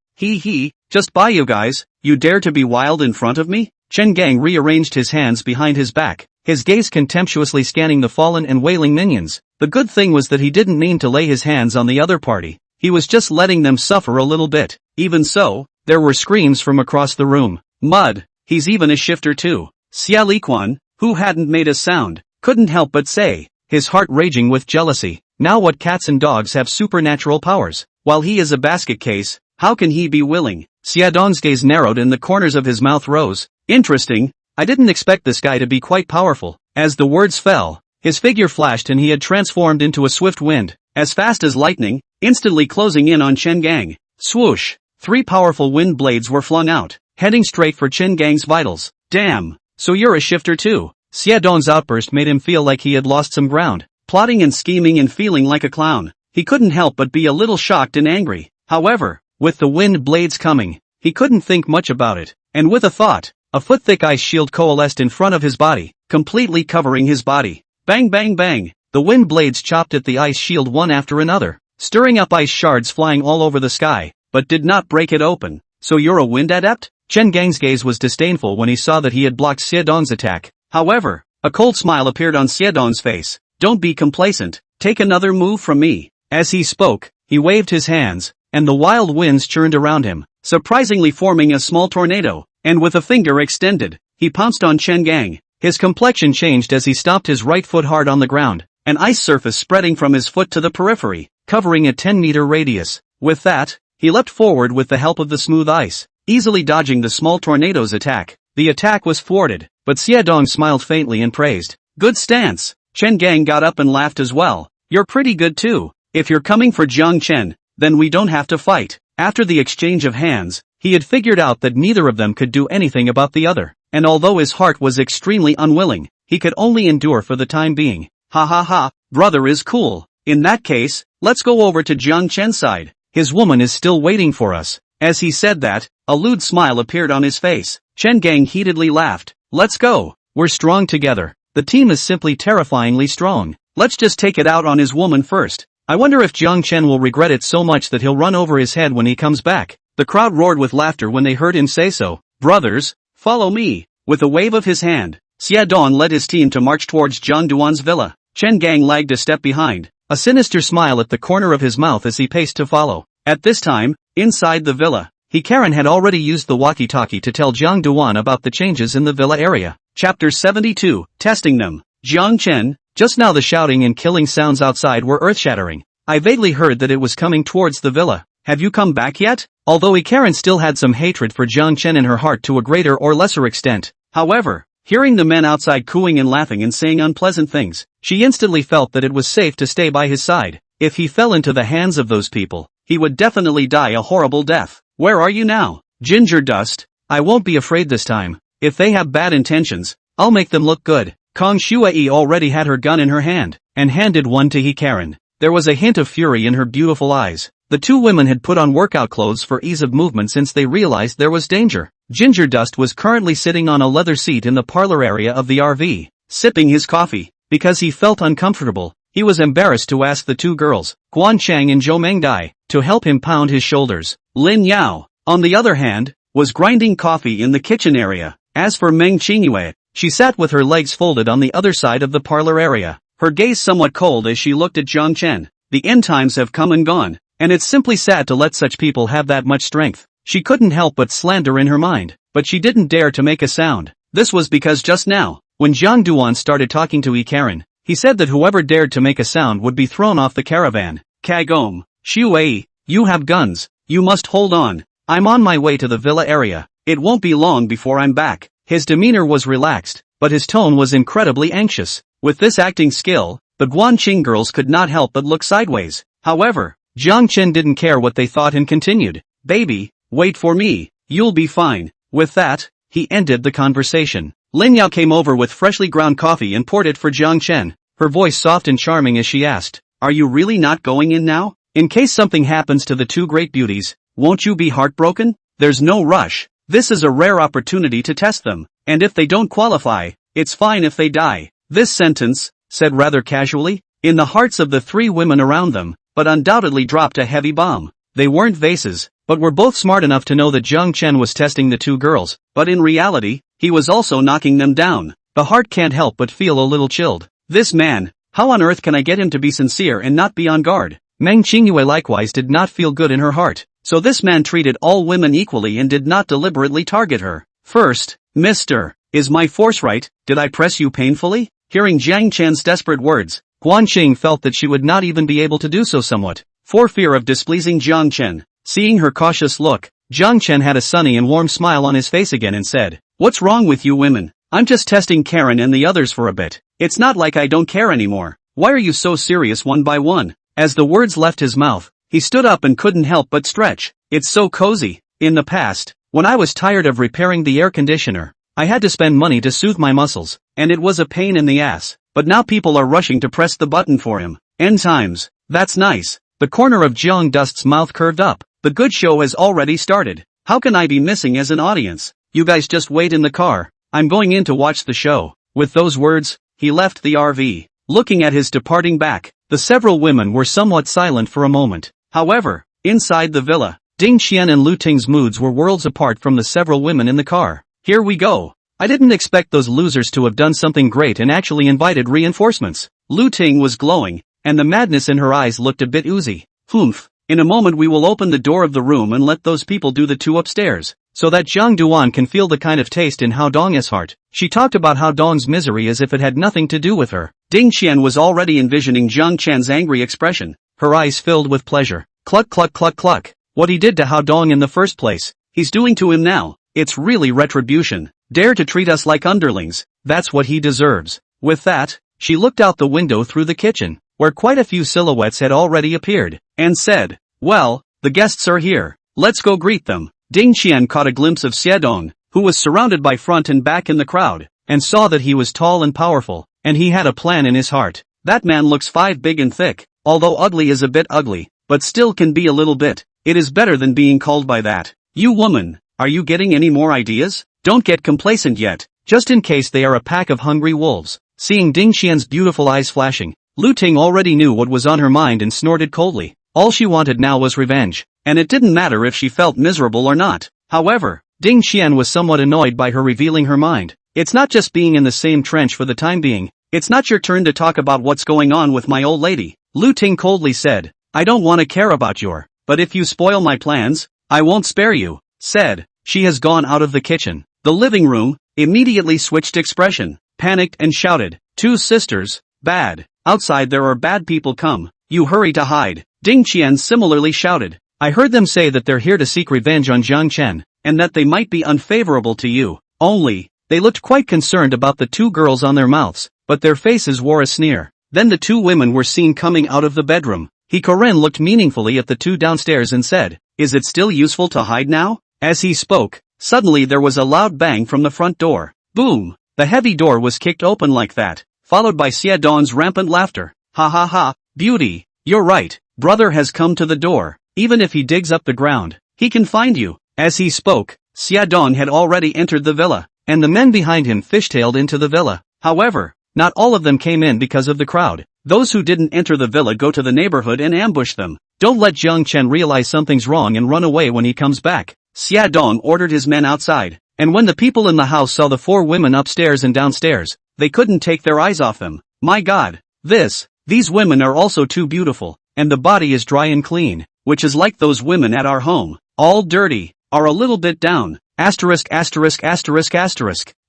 Just by you guys, you dare to be wild in front of me? Chen Gang rearranged his hands behind his back, his gaze contemptuously scanning the fallen and wailing minions. The good thing was that he didn't mean to lay his hands on the other party, he was just letting them suffer a little bit. Even so, there were screams from across the room. Mud, he's even a shifter too. Xia Liquan, who hadn't made a sound, couldn't help but say, his heart raging with jealousy. Now what cats and dogs have supernatural powers, while he is a basket case, how can he be willing? Xia Dong's gaze narrowed and the corners of his mouth rose. Interesting, I didn't expect this guy to be quite powerful. As the words fell, his figure flashed and he had transformed into a swift wind, as fast as lightning, instantly closing in on Chen Gang. Swoosh! 3 powerful wind blades were flung out, heading straight for Chen Gang's vitals. Damn, so you're a shifter too. Xia Dong's outburst made him feel like he had lost some ground. Plotting and scheming and feeling like a clown, he couldn't help but be a little shocked and angry. However, with the wind blades coming, he couldn't think much about it, and with a thought, a foot-thick ice shield coalesced in front of his body, completely covering his body. Bang bang bang, the wind blades chopped at the ice shield one after another, stirring up ice shards flying all over the sky, but did not break it open. So you're a wind adept? Chen Gang's gaze was disdainful when he saw that he had blocked Xia Dong's attack. However, a cold smile appeared on Xia Dong's face. Don't be complacent, take another move from me. As he spoke, he waved his hands, and the wild winds churned around him, surprisingly forming a small tornado, and with a finger extended, he pounced on Chen Gang. His complexion changed as he stopped his right foot hard on the ground, an ice surface spreading from his foot to the periphery, covering a 10-meter radius. With that, he leapt forward with the help of the smooth ice, easily dodging the small tornado's attack. The attack was thwarted, but Xia Dong smiled faintly and praised. Good stance. Chen Gang got up and laughed as well. You're pretty good too. If you're coming for Jiang Chen, then we don't have to fight. After the exchange of hands, he had figured out that neither of them could do anything about the other, and although his heart was extremely unwilling, he could only endure for the time being. Ha ha ha, brother is cool. In that case, let's go over to Jiang Chen's side. His woman is still waiting for us. As he said that, a lewd smile appeared on his face. Chen Gang heatedly laughed. Let's go. We're strong together. The team is simply terrifyingly strong. Let's just take it out on his woman first. I wonder if Jiang Chen will regret it so much that he'll run over his head when he comes back. The crowd roared with laughter when they heard him say so. Brothers, follow me. With a wave of his hand, Xia Dong led his team to march towards Jiang Duan's villa. Chen Gang lagged a step behind, a sinister smile at the corner of his mouth as he paced to follow. At this time, inside the villa, Karen had already used the walkie-talkie to tell Jiang Duan about the changes in the villa area. Chapter 72, Testing Them. Jiang Chen, just now the shouting and killing sounds outside were earth-shattering. I vaguely heard that it was coming towards the villa. Have you come back yet? Although Karen still had some hatred for Jiang Chen in her heart to a greater or lesser extent. However, hearing the men outside cooing and laughing and saying unpleasant things, she instantly felt that it was safe to stay by his side. If he fell into the hands of those people, he would definitely die a horrible death. Where are you now? Ginger dust, I won't be afraid this time. If they have bad intentions, I'll make them look good. Kang Shuai already had her gun in her hand, and handed one to He Karen. There was a hint of fury in her beautiful eyes. The two women had put on workout clothes for ease of movement since they realized there was danger. Ginger Dust was currently sitting on a leather seat in the parlor area of the RV, sipping his coffee. Because he felt uncomfortable, he was embarrassed to ask the two girls, Guan Chang and Zhou Mengdai, to help him pound his shoulders. Lin Yao, on the other hand, was grinding coffee in the kitchen area. As for Meng Qingyue, she sat with her legs folded on the other side of the parlor area, her gaze somewhat cold as she looked at Zhang Chen. The end times have come and gone, and it's simply sad to let such people have that much strength. She couldn't help but slander in her mind, but she didn't dare to make a sound. This was because just now, when Zhang Duan started talking to Yi Karen, he said that whoever dared to make a sound would be thrown off the caravan. Kagome, Xu Wei, you have guns, you must hold on. I'm on my way to the villa area. It won't be long before I'm back. His demeanor was relaxed, but his tone was incredibly anxious. With this acting skill, the Guanqing girls could not help but look sideways. However, Zhang Chen didn't care what they thought and continued, "Baby, wait for me, you'll be fine." With that, he ended the conversation. Lin Yao came over with freshly ground coffee and poured it for Zhang Chen, her voice soft and charming as she asked, "Are you really not going in now? In case something happens to the two great beauties, won't you be heartbroken? There's no rush. This is a rare opportunity to test them, and if they don't qualify, it's fine if they die." This sentence, said rather casually, in the hearts of the three women around them, but undoubtedly dropped a heavy bomb. They weren't vases, but were both smart enough to know that Zhang Chen was testing the two girls, but in reality, he was also knocking them down. The heart can't help but feel a little chilled. This man, how on earth can I get him to be sincere and not be on guard? Meng Qingyue likewise did not feel good in her heart. So this man treated all women equally and did not deliberately target her. First, Mr. Is my force right? Did I press you painfully? Hearing Zhang Chen's desperate words, Guanqing felt that she would not even be able to do so somewhat, for fear of displeasing Zhang Chen. Seeing her cautious look, Zhang Chen had a sunny and warm smile on his face again and said, "What's wrong with you women? I'm just testing Karen and the others for a bit. It's not like I don't care anymore. Why are you so serious one by one?" As the words left his mouth, he stood up and couldn't help but stretch. "It's so cozy. In the past, when I was tired of repairing the air conditioner, I had to spend money to soothe my muscles, and it was a pain in the ass. But now people are rushing to press the button for him. End times. That's nice." The corner of Jiang Dust's mouth curved up. "The good show has already started. How can I be missing as an audience? You guys just wait in the car. I'm going in to watch the show." With those words, he left the RV. Looking at his departing back, the several women were somewhat silent for a moment. However, inside the villa, Ding Qian and Lu Ting's moods were worlds apart from the several women in the car. "Here we go. I didn't expect those losers to have done something great and actually invited reinforcements." Lu Ting was glowing, and the madness in her eyes looked a bit oozy. "Humph. In a moment we will open the door of the room and let those people do the two upstairs, so that Zhang Duan can feel the kind of taste in Hao Dong's heart." She talked about Hao Dong's misery as if it had nothing to do with her. Ding Qian was already envisioning Zhang Chen's angry expression, her eyes filled with pleasure. Cluck cluck cluck cluck. What he did to Hao Dong in the first place, he's doing to him now. It's really retribution. Dare to treat us like underlings, that's what he deserves. With that, she looked out the window through the kitchen, where quite a few silhouettes had already appeared, and said, "Well, the guests are here. Let's go greet them." Ding Qian caught a glimpse of Xiedong, who was surrounded by front and back in the crowd, and saw that he was tall and powerful, and he had a plan in his heart. That man looks 5 big and thick, although ugly is a bit ugly, but still can be a little bit. It is better than being called by that. "You woman, are you getting any more ideas? Don't get complacent yet, just in case they are a pack of hungry wolves." Seeing Ding Qian's beautiful eyes flashing, Lu Ting already knew what was on her mind and snorted coldly. All she wanted now was revenge, and it didn't matter if she felt miserable or not. However, Ding Qian was somewhat annoyed by her revealing her mind. "It's not just being in the same trench for the time being. It's not your turn to talk about what's going on with my old lady." Lu Ting coldly said, "I don't want to care about but if you spoil my plans, I won't spare you." Said, she has gone out of the kitchen. The living room immediately switched expression, panicked and shouted, "Two sisters, bad. Outside there are bad people come. You hurry to hide." Ding Qian similarly shouted, "I heard them say that they're here to seek revenge on Zhang Chen, and that they might be unfavorable to you." Only, they looked quite concerned about the two girls on their mouths, but their faces wore a sneer. Then the two women were seen coming out of the bedroom. He Karen looked meaningfully at the two downstairs and said, "Is it still useful to hide now? As he spoke, suddenly there was a loud bang from the front door. Boom! The heavy door was kicked open like that, followed by Xia Dong's rampant laughter. Ha ha ha, beauty, you're right, brother has come to the door. Even if he digs up the ground, he can find you. As he spoke, Xia Dong had already entered the villa, and the men behind him fishtailed into the villa. However, not all of them came in because of the crowd. Those who didn't enter the villa go to the neighborhood and ambush them. Don't let Jiang Chen realize something's wrong and run away when he comes back. Xia Dong ordered his men outside, and when the people in the house saw the 4 women upstairs and downstairs, they couldn't take their eyes off them. My God! These women are also too beautiful, and the body is dry and clean, which is like those women at our home, all dirty, are a little bit down. Asterisk.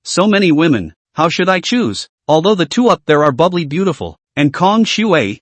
So many women, how should I choose? Although the 2 up there are bubbly beautiful, and Kong Shui,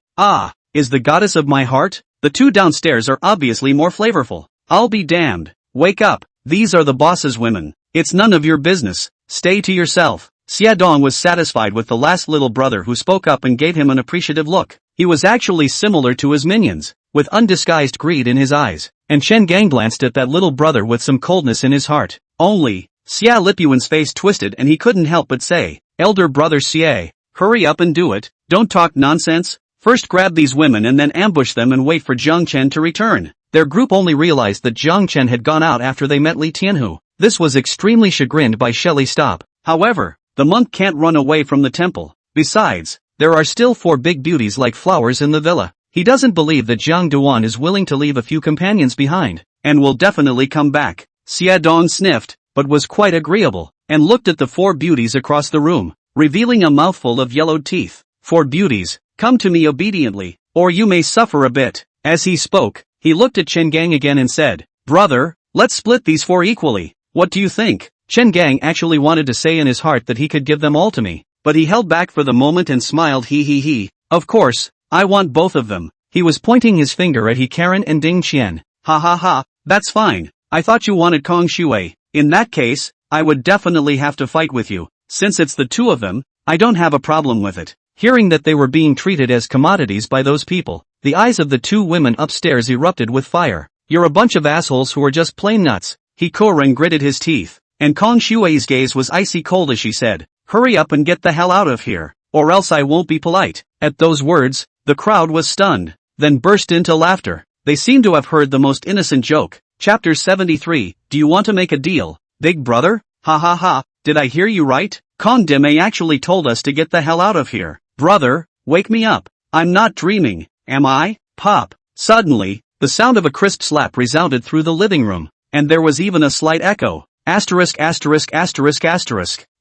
is the goddess of my heart, the 2 downstairs are obviously more flavorful. I'll be damned. Wake up, these are the boss's women. It's none of your business, stay to yourself. Xia Dong was satisfied with the last little brother who spoke up and gave him an appreciative look. He was actually similar to his minions, with undisguised greed in his eyes, and Chen Gang glanced at that little brother with some coldness in his heart. Only, Xia Lipyuan's face twisted and he couldn't help but say, Elder brother Xie, hurry up and do it, don't talk nonsense. First grab these women and then ambush them and wait for Jiang Chen to return. Their group only realized that Jiang Chen had gone out after they met Li Tianhu. This was extremely chagrined by Shelly Stop. However, the monk can't run away from the temple. Besides, there are still 4 big beauties like flowers in the villa. He doesn't believe that Jiang Duan is willing to leave a few companions behind, and will definitely come back. Xia Dong sniffed, but was quite agreeable, and looked at the 4 beauties across the room, revealing a mouthful of yellowed teeth. 4 beauties, come to me obediently, or you may suffer a bit. As he spoke, he looked at Chen Gang again and said, Brother, let's split these 4 equally. What do you think? Chen Gang actually wanted to say in his heart that he could give them all to me, but he held back for the moment and smiled. He. Of course, I want both of them. He was pointing his finger at He Karen and Ding Qian. Ha ha ha, that's fine. I thought you wanted Kong Shui. In that case, I would definitely have to fight with you. Since it's the 2 of them, I don't have a problem with it. Hearing that they were being treated as commodities by those people, the eyes of the 2 women upstairs erupted with fire. You're a bunch of assholes who are just plain nuts. He Korang gritted his teeth, and Kong Shui's gaze was icy cold as she said, hurry up and get the hell out of here, or else I won't be polite. At those words, the crowd was stunned, then burst into laughter. They seemed to have heard the most innocent joke. Chapter 73, do you want to make a deal, big brother? Ha ha ha, did I hear you right? Kong Dime actually told us to get the hell out of here. Brother, wake me up. I'm not dreaming, am I? Pop. Suddenly, the sound of a crisp slap resounded through the living room, and there was even a slight echo. Asterisk.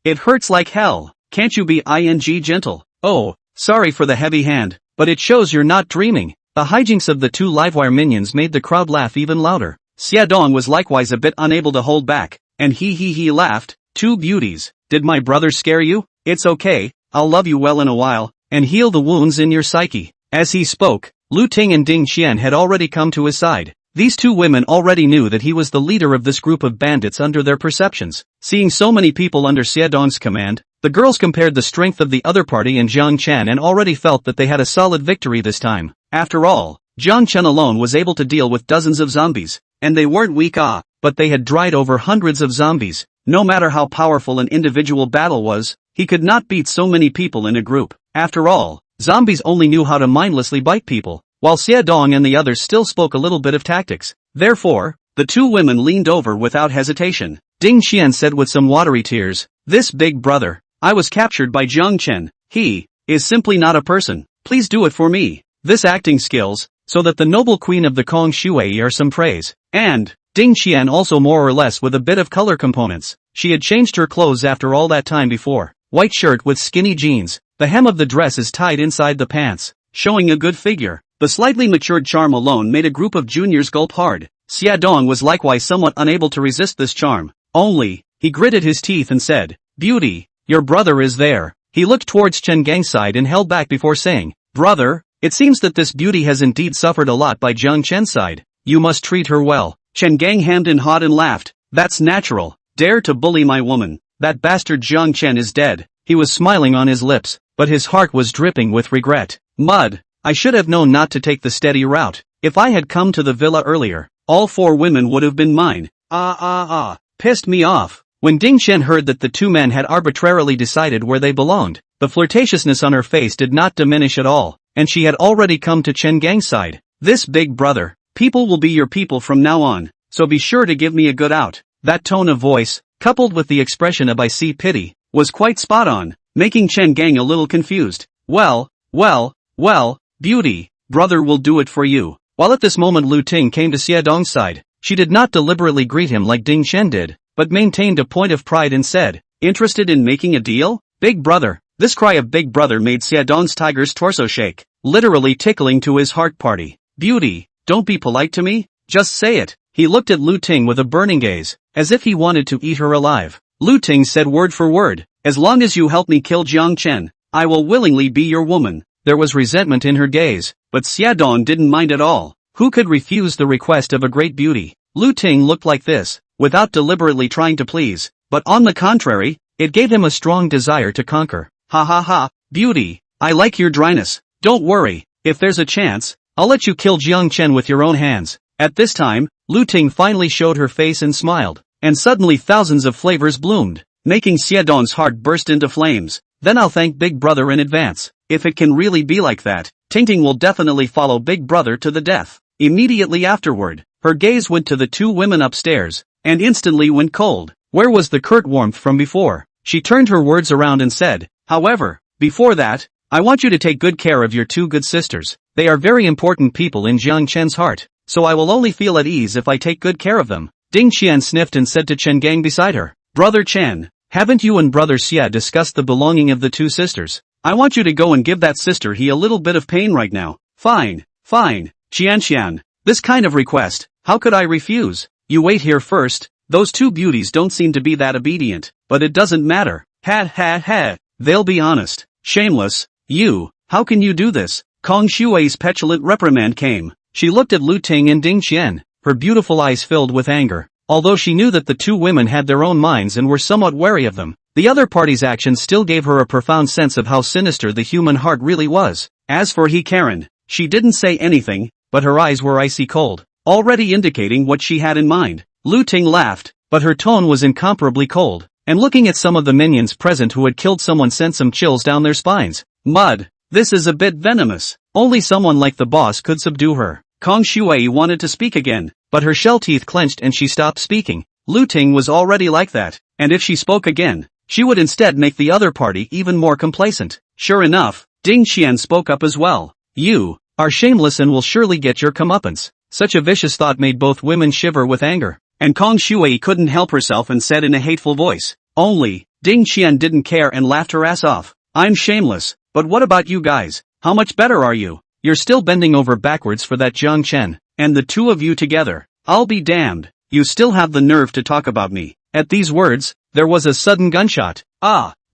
It hurts like hell. Can't you be gentle? Oh, sorry for the heavy hand, but it shows you're not dreaming. The hijinks of the 2 Livewire minions made the crowd laugh even louder. Xia Dong was likewise a bit unable to hold back, and he laughed. 2 beauties, did my brother scare you? It's okay, I'll love you well in a while, and heal the wounds in your psyche. As he spoke, Lu Ting and Ding Qian had already come to his side. These 2 women already knew that he was the leader of this group of bandits under their perceptions. Seeing so many people under Xia Dong's command, the girls compared the strength of the other party and Jiang Chen and already felt that they had a solid victory this time. After all, Jiang Chen alone was able to deal with dozens of zombies, and they weren't weak but they had dried over hundreds of zombies. No matter how powerful an individual battle was, he could not beat so many people in a group. After all, zombies only knew how to mindlessly bite people, while Xia Dong and the others still spoke a little bit of tactics. Therefore, the 2 women leaned over without hesitation. Ding Qian said with some watery tears, this big brother, I was captured by Jiang Chen. He is simply not a person. Please do it for me. This acting skills, so that the noble queen of the Kong Shui are some praise. And, Ding Qian also more or less with a bit of color components. She had changed her clothes after all that time before. White shirt with skinny jeans. The hem of the dress is tied inside the pants, showing a good figure. The slightly matured charm alone made a group of juniors gulp hard. Xia Dong was likewise somewhat unable to resist this charm. Only, he gritted his teeth and said, Beauty, your brother is there. He looked towards Chen Gang's side and held back before saying, Brother, it seems that this beauty has indeed suffered a lot by Jiang Chen's side. You must treat her well. Chen Gang hemmed and hawed and laughed. That's natural. Dare to bully my woman. That bastard Jiang Chen is dead. He was smiling on his lips, but his heart was dripping with regret. Mud. I should have known not to take the steady route. If I had come to the villa earlier, all 4 women would have been mine. Pissed me off. When Ding Qian heard that the two men had arbitrarily decided where they belonged, the flirtatiousness on her face did not diminish at all, and she had already come to Chen Gang's side. This big brother, people will be your people from now on, so be sure to give me a good out. That tone of voice, coupled with the expression of I see pity, was quite spot on, making Chen Gang a little confused. Well, beauty, brother will do it for you. While at this moment Lu Ting came to Xie Dong's side, she did not deliberately greet him like Ding Qian did, but maintained a point of pride and said, interested in making a deal? Big brother. This cry of big brother made Xie Dong's tiger's torso shake, literally tickling to his heart party. Beauty, don't be polite to me, just say it. He looked at Lu Ting with a burning gaze, as if he wanted to eat her alive. Lu Ting said word for word, as long as you help me kill Jiang Chen, I will willingly be your woman. There was resentment in her gaze, but Xie Dong didn't mind at all. Who could refuse the request of a great beauty? Lu Ting looked like this, without deliberately trying to please, but on the contrary, it gave him a strong desire to conquer. Beauty, I like your dryness. Don't worry, if there's a chance, I'll let you kill Jiang Chen with your own hands. At this time, Lu Ting finally showed her face and smiled, and suddenly thousands of flavors bloomed, making Xie Dong's heart burst into flames. Then I'll thank Big Brother in advance. If it can really be like that, Ting will definitely follow Big Brother to the death. Immediately afterward, her gaze went to the two women upstairs, and instantly went cold. Where was the curt warmth from before? She turned her words around and said, however, before that, I want you to take good care of your two good sisters. They are very important people in Jiang Chen's heart, so I will only feel at ease if I take good care of them. Ding Qian sniffed and said to Chen Gang beside her, Brother Chen, haven't you and Brother Xie discussed the belonging of the two sisters? I want you to go and give that sister he a little bit of pain right now. Fine, Qian, this kind of request, how could I refuse? You wait here first, those two beauties don't seem to be that obedient, but it doesn't matter. They'll be honest. Shameless, you, how can you do this? Kong Shui's petulant reprimand came. She looked at Lu Ting and Ding Qian, her beautiful eyes filled with anger. Although she knew that the two women had their own minds and were somewhat wary of them, the other party's actions still gave her a profound sense of how sinister the human heart really was. As for He Karen, she didn't say anything, but her eyes were icy cold, already indicating what she had in mind. Lu Ting laughed, but her tone was incomparably cold, and looking at some of the minions present who had killed someone sent some chills down their spines. Mud, this is a bit venomous. Only someone like the boss could subdue her. Kong Shui wanted to speak again, but her shell teeth clenched and she stopped speaking. Lu Ting was already like that, and if she spoke again, she would instead make the other party even more complacent. Sure enough, Ding Qian spoke up as well. You are shameless and will surely get your comeuppance. Such a vicious thought made both women shiver with anger, and Kong Shui couldn't help herself and said in a hateful voice. Only, Ding Qian didn't care and laughed her ass off. I'm shameless, but what about you guys? How much better are you? You're still bending over backwards for that Jiang Chen, and the two of you together. I'll be damned, you still have the nerve to talk about me. At these words, there was a sudden gunshot.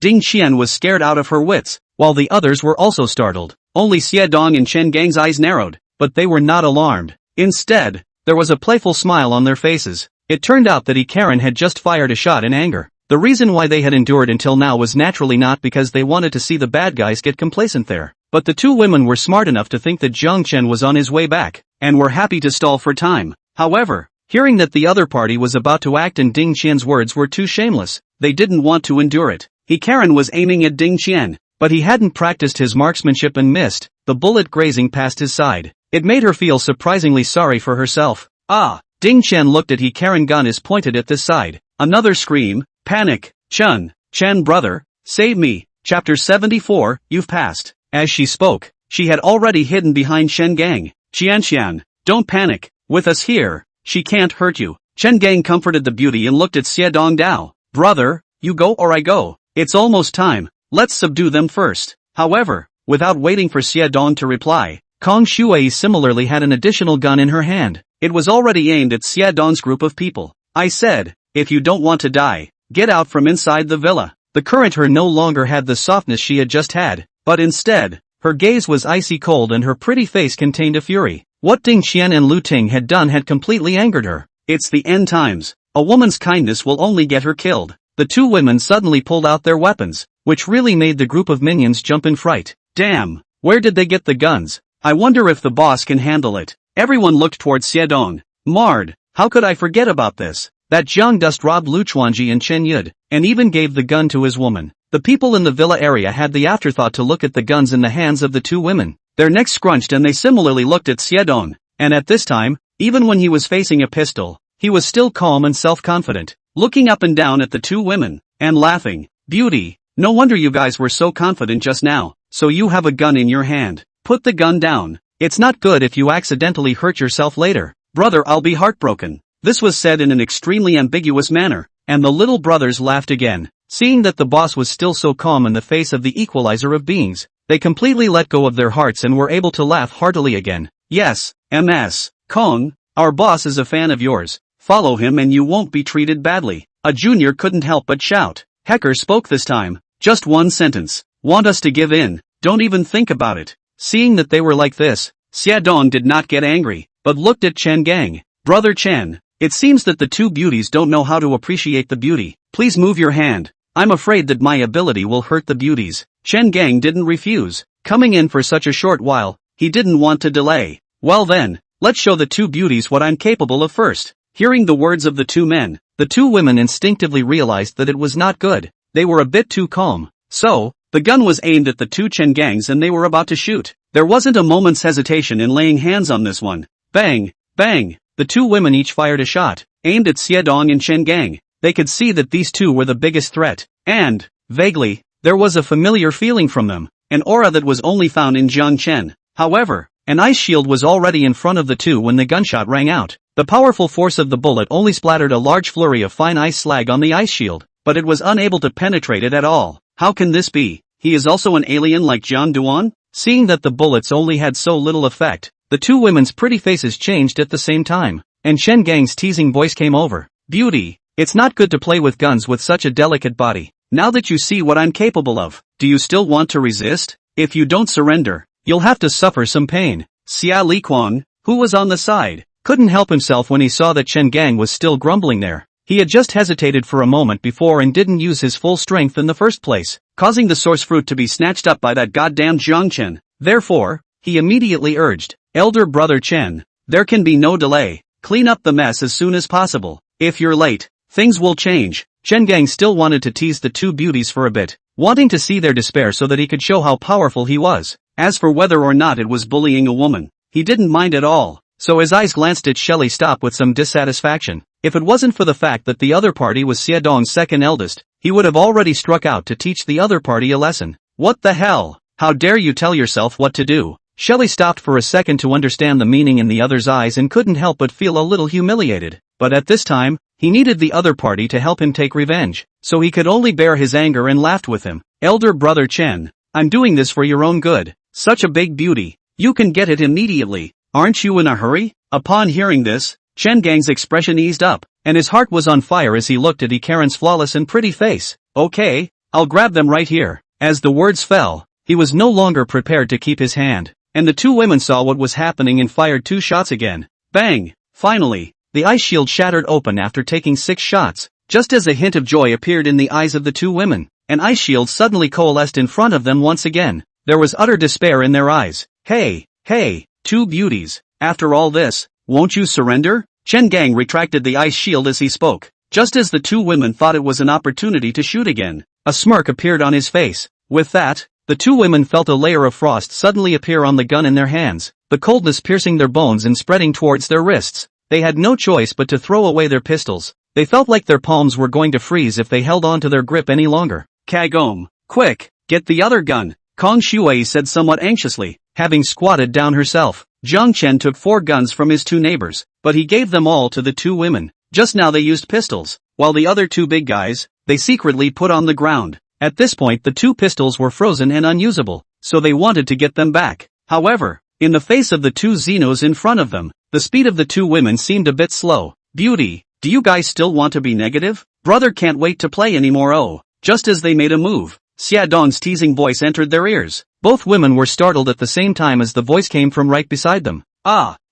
Ding Qian was scared out of her wits, while the others were also startled. Only Xie Dong and Chen Gang's eyes narrowed, but they were not alarmed. Instead, there was a playful smile on their faces. It turned out that He Karen had just fired a shot in anger. The reason why they had endured until now was naturally not because they wanted to see the bad guys get complacent there, but the two women were smart enough to think that Jiang Chen was on his way back, and were happy to stall for time. However, hearing that the other party was about to act and Ding Qian's words were too shameless, they didn't want to endure it. He Karen was aiming at Ding Qian, but he hadn't practiced his marksmanship and missed, the bullet grazing past his side. It made her feel surprisingly sorry for herself. Ding Qian looked at He Karen, gun is pointed at this side. Another scream, panic, Chen brother, save me. Chapter 74, you've passed. As she spoke, she had already hidden behind Chen Gang. Qian, don't panic, with us here, she can't hurt you. Chen Gang comforted the beauty and looked at Xie Dong Dao. Brother, you go or I go. It's almost time, let's subdue them first. However, without waiting for Xie Dong to reply, Kong Shui similarly had an additional gun in her hand. It was already aimed at Xie Dong's group of people. I said, if you don't want to die, get out from inside the villa. The current her no longer had the softness she had just had, but instead, her gaze was icy cold and her pretty face contained a fury. What Ding Qian and Lu Ting had done had completely angered her. It's the end times. A woman's kindness will only get her killed. The two women suddenly pulled out their weapons, which really made the group of minions jump in fright. Damn, where did they get the guns? I wonder if the boss can handle it. Everyone looked towards Xie Dong. Marred, how could I forget about this? That Jiang Dust robbed Lu Chuanji and Chen Yud, and even gave the gun to his woman. The people in the villa area had the afterthought to look at the guns in the hands of the two women. Their necks scrunched and they similarly looked at Xiedong. And at this time, even when he was facing a pistol, he was still calm and self-confident, looking up and down at the two women, and laughing. Beauty, no wonder you guys were so confident just now, so you have a gun in your hand. Put the gun down. It's not good if you accidentally hurt yourself later. Brother, I'll be heartbroken. This was said in an extremely ambiguous manner, and the little brothers laughed again. Seeing that the boss was still so calm in the face of the equalizer of beings, they completely let go of their hearts and were able to laugh heartily again. Yes, MS. Kong, our boss is a fan of yours. Follow him and you won't be treated badly. A junior couldn't help but shout. Hecker spoke this time. Just one sentence. Want us to give in? Don't even think about it. Seeing that they were like this, Xiedong did not get angry, but looked at Chen Gang. Brother Chen, it seems that the two beauties don't know how to appreciate the beauty. Please move your hand. I'm afraid that my ability will hurt the beauties. Chen Gang didn't refuse. Coming in for such a short while, he didn't want to delay. Well then, let's show the two beauties what I'm capable of first. Hearing the words of the two men, the two women instinctively realized that it was not good. They were a bit too calm. So, the gun was aimed at the two Chen Gangs and they were about to shoot. There wasn't a moment's hesitation in laying hands on this one. Bang, bang. The two women each fired a shot, aimed at Xiedong and Chen Gang. They could see that these two were the biggest threat. And, vaguely, there was a familiar feeling from them, an aura that was only found in Jiang Chen. However, an ice shield was already in front of the two when the gunshot rang out. The powerful force of the bullet only splattered a large flurry of fine ice slag on the ice shield, but it was unable to penetrate it at all. How can this be? He is also an alien like Jiang Duan? Seeing that the bullets only had so little effect, the two women's pretty faces changed at the same time, and Chen Gang's teasing voice came over. Beauty, it's not good to play with guns with such a delicate body. Now that you see what I'm capable of, do you still want to resist? If you don't surrender, you'll have to suffer some pain. Xia Liquan, who was on the side, couldn't help himself when he saw that Chen Gang was still grumbling there. He had just hesitated for a moment before and didn't use his full strength in the first place, causing the source fruit to be snatched up by that goddamn Jiang Chen. Therefore, he immediately urged, Elder Brother Chen, there can be no delay. Clean up the mess as soon as possible. If you're late, things will change. Chen Gang still wanted to tease the two beauties for a bit, wanting to see their despair so that he could show how powerful he was. As for whether or not it was bullying a woman, he didn't mind at all, so his eyes glanced at Shelley Stop with some dissatisfaction. If it wasn't for the fact that the other party was Xiedong's second eldest, he would have already struck out to teach the other party a lesson. What the hell? How dare you tell yourself what to do? Shelley stopped for a second to understand the meaning in the other's eyes and couldn't help but feel a little humiliated. But at this time, he needed the other party to help him take revenge, so he could only bear his anger and laughed with him. Elder Brother Chen, I'm doing this for your own good. Such a big beauty. You can get it immediately. Aren't you in a hurry? Upon hearing this, Chen Gang's expression eased up, and his heart was on fire as he looked at Ikarin's flawless and pretty face. Okay, I'll grab them right here. As the words fell, he was no longer prepared to keep his hand, and the two women saw what was happening and fired 2 shots again. Bang! Finally, the ice shield shattered open after taking 6 shots. Just as a hint of joy appeared in the eyes of the two women, an ice shield suddenly coalesced in front of them once again. There was utter despair in their eyes. Hey, two beauties, after all this, won't you surrender? Chen Gang retracted the ice shield as he spoke. Just as the two women thought it was an opportunity to shoot again, a smirk appeared on his face. With that, the two women felt a layer of frost suddenly appear on the gun in their hands, the coldness piercing their bones and spreading towards their wrists. They had no choice but to throw away their pistols. They felt like their palms were going to freeze if they held on to their grip any longer. Kagome, quick, get the other gun, Kong Shuai said somewhat anxiously, having squatted down herself. Jiang Chen took 4 guns from his 2 neighbors, but he gave them all to the 2 women. Just now they used pistols, while the other 2 big guys, they secretly put on the ground. At this point the 2 pistols were frozen and unusable, so they wanted to get them back. However, in the face of the 2 Xenos in front of them, the speed of the 2 women seemed a bit slow. Beauty, do you guys still want to be negative? Brother can't wait to play anymore. Oh, just as they made a move, Xiedong's teasing voice entered their ears. Both women were startled at the same time as the voice came from right beside them.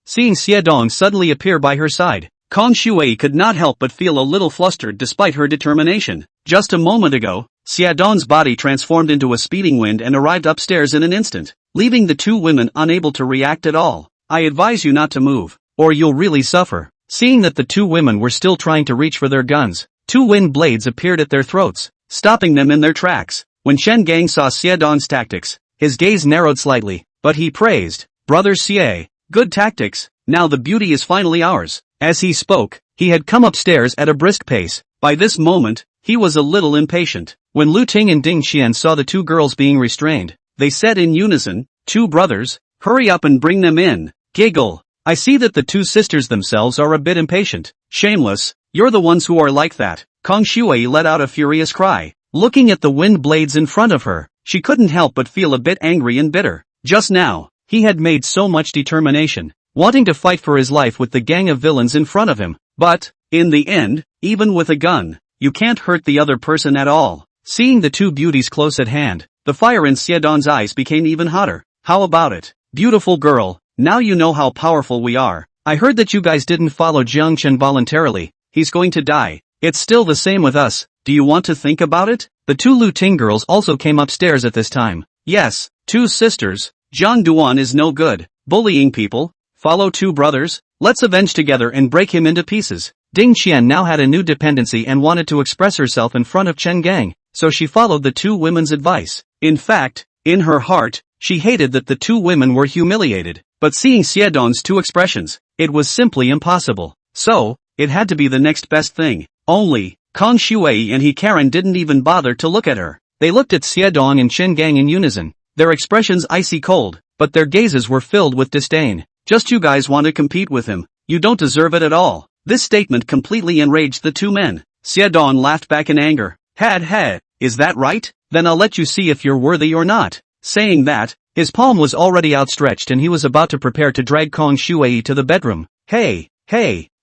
Seeing Xiedong suddenly appear by her side, Kong Shuai could not help but feel a little flustered despite her determination. Just a moment ago, Xiedong's body transformed into a speeding wind and arrived upstairs in an instant, leaving the 2 women unable to react at all. I advise you not to move, or you'll really suffer. Seeing that the two women were still trying to reach for their guns, two wind blades appeared at their throats, stopping them in their tracks. When Chen Gang saw Xiedong's tactics, his gaze narrowed slightly, but he praised, "Brother Xie, good tactics, now the beauty is finally ours." As he spoke, he had come upstairs at a brisk pace. By this moment, he was a little impatient. When Lu Ting and Ding Xian saw the two girls being restrained, they said in unison, "Two brothers, hurry up and bring them in." Giggle. I see that the two sisters themselves are a bit impatient. Shameless, you're the ones who are like that. Kong Shui let out a furious cry. Looking at the wind blades in front of her, she couldn't help but feel a bit angry and bitter. Just now, he had made so much determination, wanting to fight for his life with the gang of villains in front of him. But, in the end, even with a gun, you can't hurt the other person at all. Seeing the two beauties close at hand, the fire in Xiedong's eyes became even hotter. How about it? Beautiful girl, now you know how powerful we are. I heard that you guys didn't follow Jiang Chen voluntarily. He's going to die. It's still the same with us. Do you want to think about it? The two Lu Ting girls also came upstairs at this time. Yes, two sisters. Jiang Duan is no good. Bullying people. Follow two brothers. Let's avenge together and break him into pieces. Ding Xian now had a new dependency and wanted to express herself in front of Chen Gang, so she followed the two women's advice. In fact, in her heart, she hated that the two women were humiliated, but seeing Xiedong's two expressions, it was simply impossible. So, it had to be the next best thing. Only, Kong Shui and He Karen didn't even bother to look at her. They looked at Xiedong and Chen Gang in unison, their expressions icy cold, but their gazes were filled with disdain. Just you guys want to compete with him, you don't deserve it at all. This statement completely enraged the two men. Xiedong laughed back in anger. Had, is that right? Then I'll let you see if you're worthy or not. Saying that, his palm was already outstretched and he was about to prepare to drag Kong Shui to the bedroom. Hey,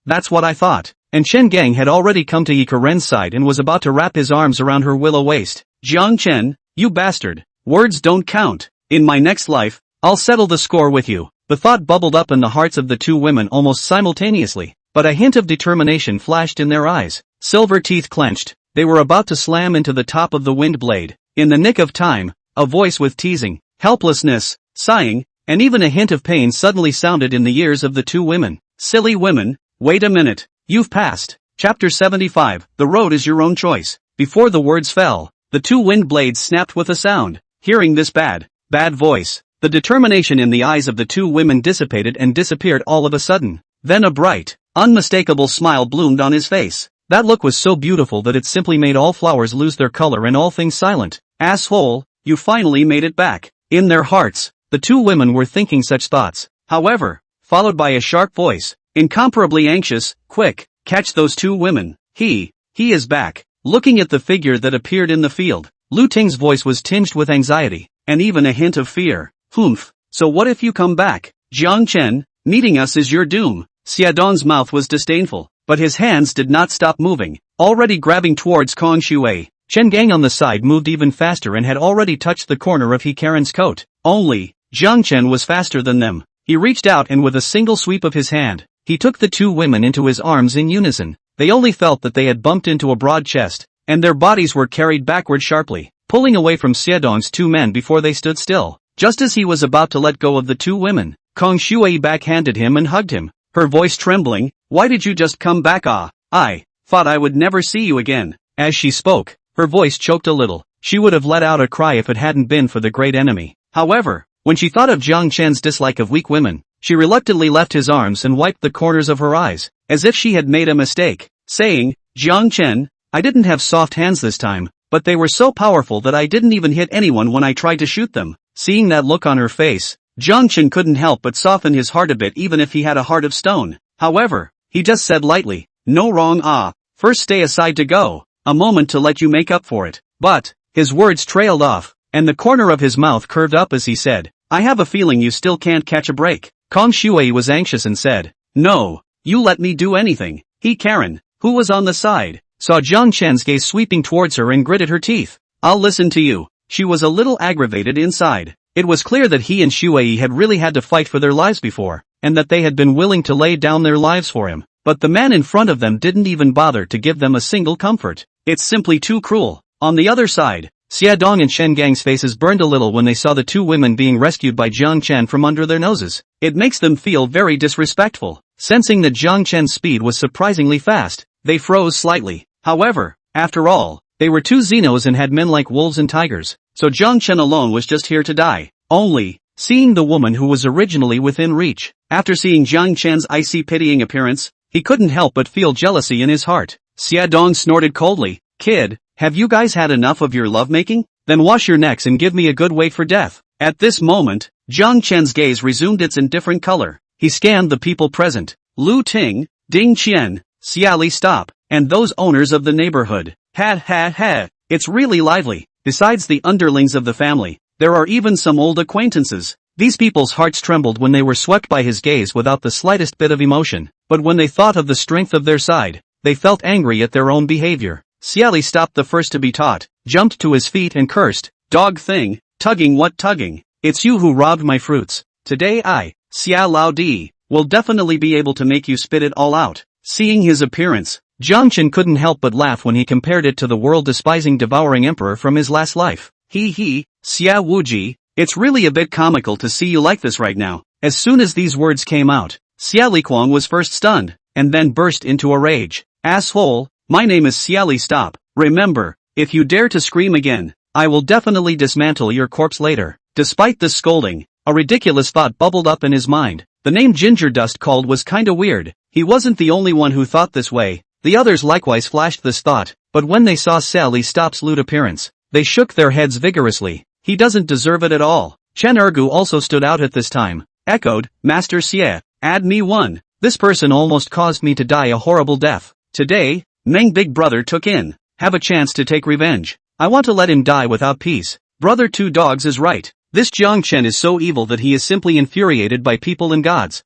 that's what I thought. And Chen Gang had already come to Yi Karen's side and was about to wrap his arms around her willow waist. Jiang Chen, you bastard. Words don't count. In my next life, I'll settle the score with you. The thought bubbled up in the hearts of the two women almost simultaneously, but a hint of determination flashed in their eyes. Silver teeth clenched, they were about to slam into the top of the wind blade. In the nick of time, a voice with teasing, helplessness, sighing, and even a hint of pain suddenly sounded in the ears of the two women. Silly women, wait a minute, you've passed. Chapter 75, The road is your own choice. Before the words fell, the two wind blades snapped with a sound. Hearing this bad voice, the determination in the eyes of the two women dissipated and disappeared all of a sudden. Then a bright, unmistakable smile bloomed on his face. That look was so beautiful that it simply made all flowers lose their color and all things silent. Asshole, you finally made it back. In their hearts, the two women were thinking such thoughts. However, followed by a sharp voice, incomparably anxious, quick, catch those two women. He is back. Looking at the figure that appeared in the field, Lu Ting's voice was tinged with anxiety, and even a hint of fear. Humph, so what if you come back? Jiang Chen, meeting us is your doom. Xiedong's mouth was disdainful, but his hands did not stop moving, already grabbing towards Kong Shui. Chen Gang on the side moved even faster and had already touched the corner of He Karen's coat. Only, Jiang Chen was faster than them. He reached out and with a single sweep of his hand, he took the two women into his arms in unison. They only felt that they had bumped into a broad chest, and their bodies were carried backward sharply, pulling away from Xiedong's two men before they stood still. Just as he was about to let go of the two women, Kong Shui backhanded him and hugged him, her voice trembling. Why did you just come back? I thought I would never see you again. As she spoke, her voice choked a little. She would have let out a cry if it hadn't been for the great enemy. However, when she thought of Jiang Chen's dislike of weak women, she reluctantly left his arms and wiped the corners of her eyes, as if she had made a mistake, saying, Jiang Chen, I didn't have soft hands this time, but they were so powerful that I didn't even hit anyone when I tried to shoot them. Seeing that look on her face, Jiang Chen couldn't help but soften his heart a bit even if he had a heart of stone. However, he just said lightly, no wrong. First stay aside to go, a moment to let you make up for it. But, his words trailed off, and the corner of his mouth curved up as he said, I have a feeling you still can't catch a break. Kong Shui was anxious and said, no, you let me do anything. He Karen, who was on the side, saw Jiang Chen's gaze sweeping towards her and gritted her teeth. I'll listen to you. She was a little aggravated inside. It was clear that he and Shui had really had to fight for their lives before, and that they had been willing to lay down their lives for him. But the man in front of them didn't even bother to give them a single comfort. It's simply too cruel. On the other side, Xiedong and Chen Gang's faces burned a little when they saw the two women being rescued by Jiang Chen from under their noses. It makes them feel very disrespectful. Sensing that Jiang Chen's speed was surprisingly fast, they froze slightly. However, after all, they were two Xenos and had men like wolves and tigers, so Jiang Chen alone was just here to die. Only, seeing the woman who was originally within reach, after seeing Jiang Chen's icy pitying appearance, he couldn't help but feel jealousy in his heart. Xia Dong snorted coldly, "Kid, have you guys had enough of your lovemaking? Then wash your necks and give me a good wait for death." At this moment, Jiang Chen's gaze resumed its indifferent color. He scanned the people present. Lu Ting, Ding Qian, Xiali Stop, and those owners of the neighborhood. Ha, it's really lively. Besides the underlings of the family, there are even some old acquaintances. These people's hearts trembled when they were swept by his gaze without the slightest bit of emotion, but when they thought of the strength of their side, they felt angry at their own behavior. Xiali Stopped, the first to be taught, jumped to his feet and cursed, "Dog thing, tugging what tugging? It's you who robbed my fruits. Today I, Xia Lao Di, will definitely be able to make you spit it all out." Seeing his appearance, Jiang Chen couldn't help but laugh when he compared it to the world-despising devouring emperor from his last life. He, Xia Wuji, it's really a bit comical to see you like this right now. As soon as these words came out, Xia Liquang was first stunned, and then burst into a rage. "Asshole, my name is Xiali Stop. Remember, if you dare to scream again, I will definitely dismantle your corpse later." Despite this scolding, a ridiculous thought bubbled up in his mind. The name Ginger Dust called was kinda weird. He wasn't the only one who thought this way. The others likewise flashed this thought, but when they saw Xiali Stop's lewd appearance, they shook their heads vigorously. "He doesn't deserve it at all." Chen Ergu also stood out at this time. Echoed, "Master Xie, add me one. This person almost caused me to die a horrible death. Today, Meng Big Brother took in. Have a chance to take revenge. I want to let him die without peace. Brother Two Dogs is right. This Jiang Chen is so evil that he is simply infuriated by people and gods.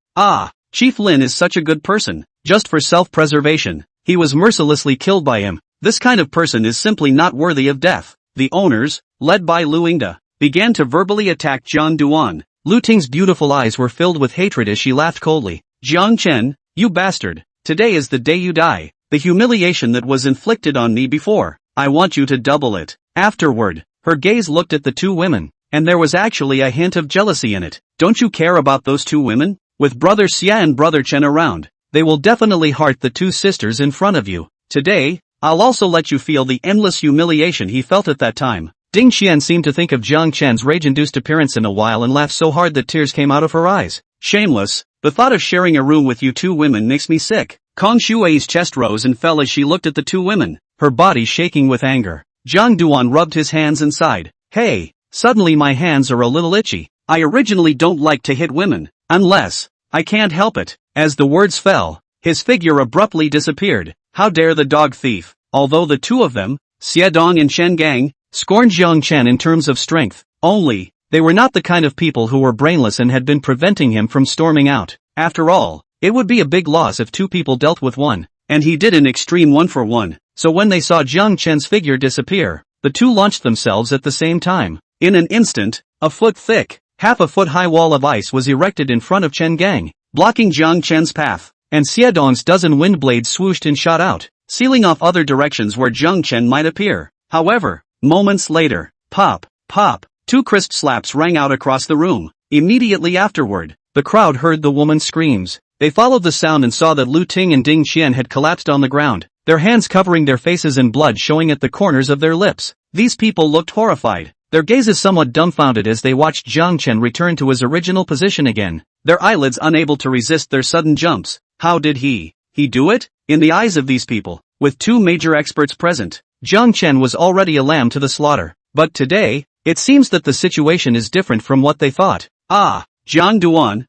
Chief Lin is such a good person. Just for self-preservation, he was mercilessly killed by him. This kind of person is simply not worthy of death." The owners, led by Lu Yingda, began to verbally attack Jiang Duan. Lu Ting's beautiful eyes were filled with hatred as she laughed coldly. "Jiang Chen, you bastard. Today is the day you die. The humiliation that was inflicted on me before, I want you to double it." Afterward, her gaze looked at the two women, and there was actually a hint of jealousy in it. "Don't you care about those two women? With Brother Xia and Brother Chen around, they will definitely heart the two sisters in front of you. Today, I'll also let you feel the endless humiliation he felt at that time." Ding Qian seemed to think of Jiang Chen's rage-induced appearance in a while and laughed so hard that tears came out of her eyes. "Shameless, the thought of sharing a room with you two women makes me sick." Kong Shui's chest rose and fell as she looked at the two women, her body shaking with anger. Jiang Duan rubbed his hands and sighed. "Hey, suddenly my hands are a little itchy. I originally don't like to hit women, unless I can't help it." As the words fell, his figure abruptly disappeared. How dare the dog thief? Although the two of them, Xie Dong and Chen Gang, scorned Jiang Chen in terms of strength, only, they were not the kind of people who were brainless and had been preventing him from storming out. After all, it would be a big loss if two people dealt with one, and he did an extreme 1-for-1. So when they saw Jiang Chen's figure disappear, the two launched themselves at the same time. In an instant, a foot thick, half a foot high wall of ice was erected in front of Chen Gang, blocking Jiang Chen's path, and Xie Dong's dozen wind blades swooshed and shot out, sealing off other directions where Jiang Chen might appear. However, moments later, pop, pop, two crisp slaps rang out across the room. Immediately afterward, the crowd heard the woman's screams. They followed the sound and saw that Lu Ting and Ding Qian had collapsed on the ground, their hands covering their faces and blood showing at the corners of their lips. These people looked horrified, their gazes somewhat dumbfounded as they watched Jiang Chen return to his original position again, their eyelids unable to resist their sudden jumps. How did he do it? In the eyes of these people, with two major experts present, Jiang Chen was already a lamb to the slaughter. But today, it seems that the situation is different from what they thought. Jiang Duan,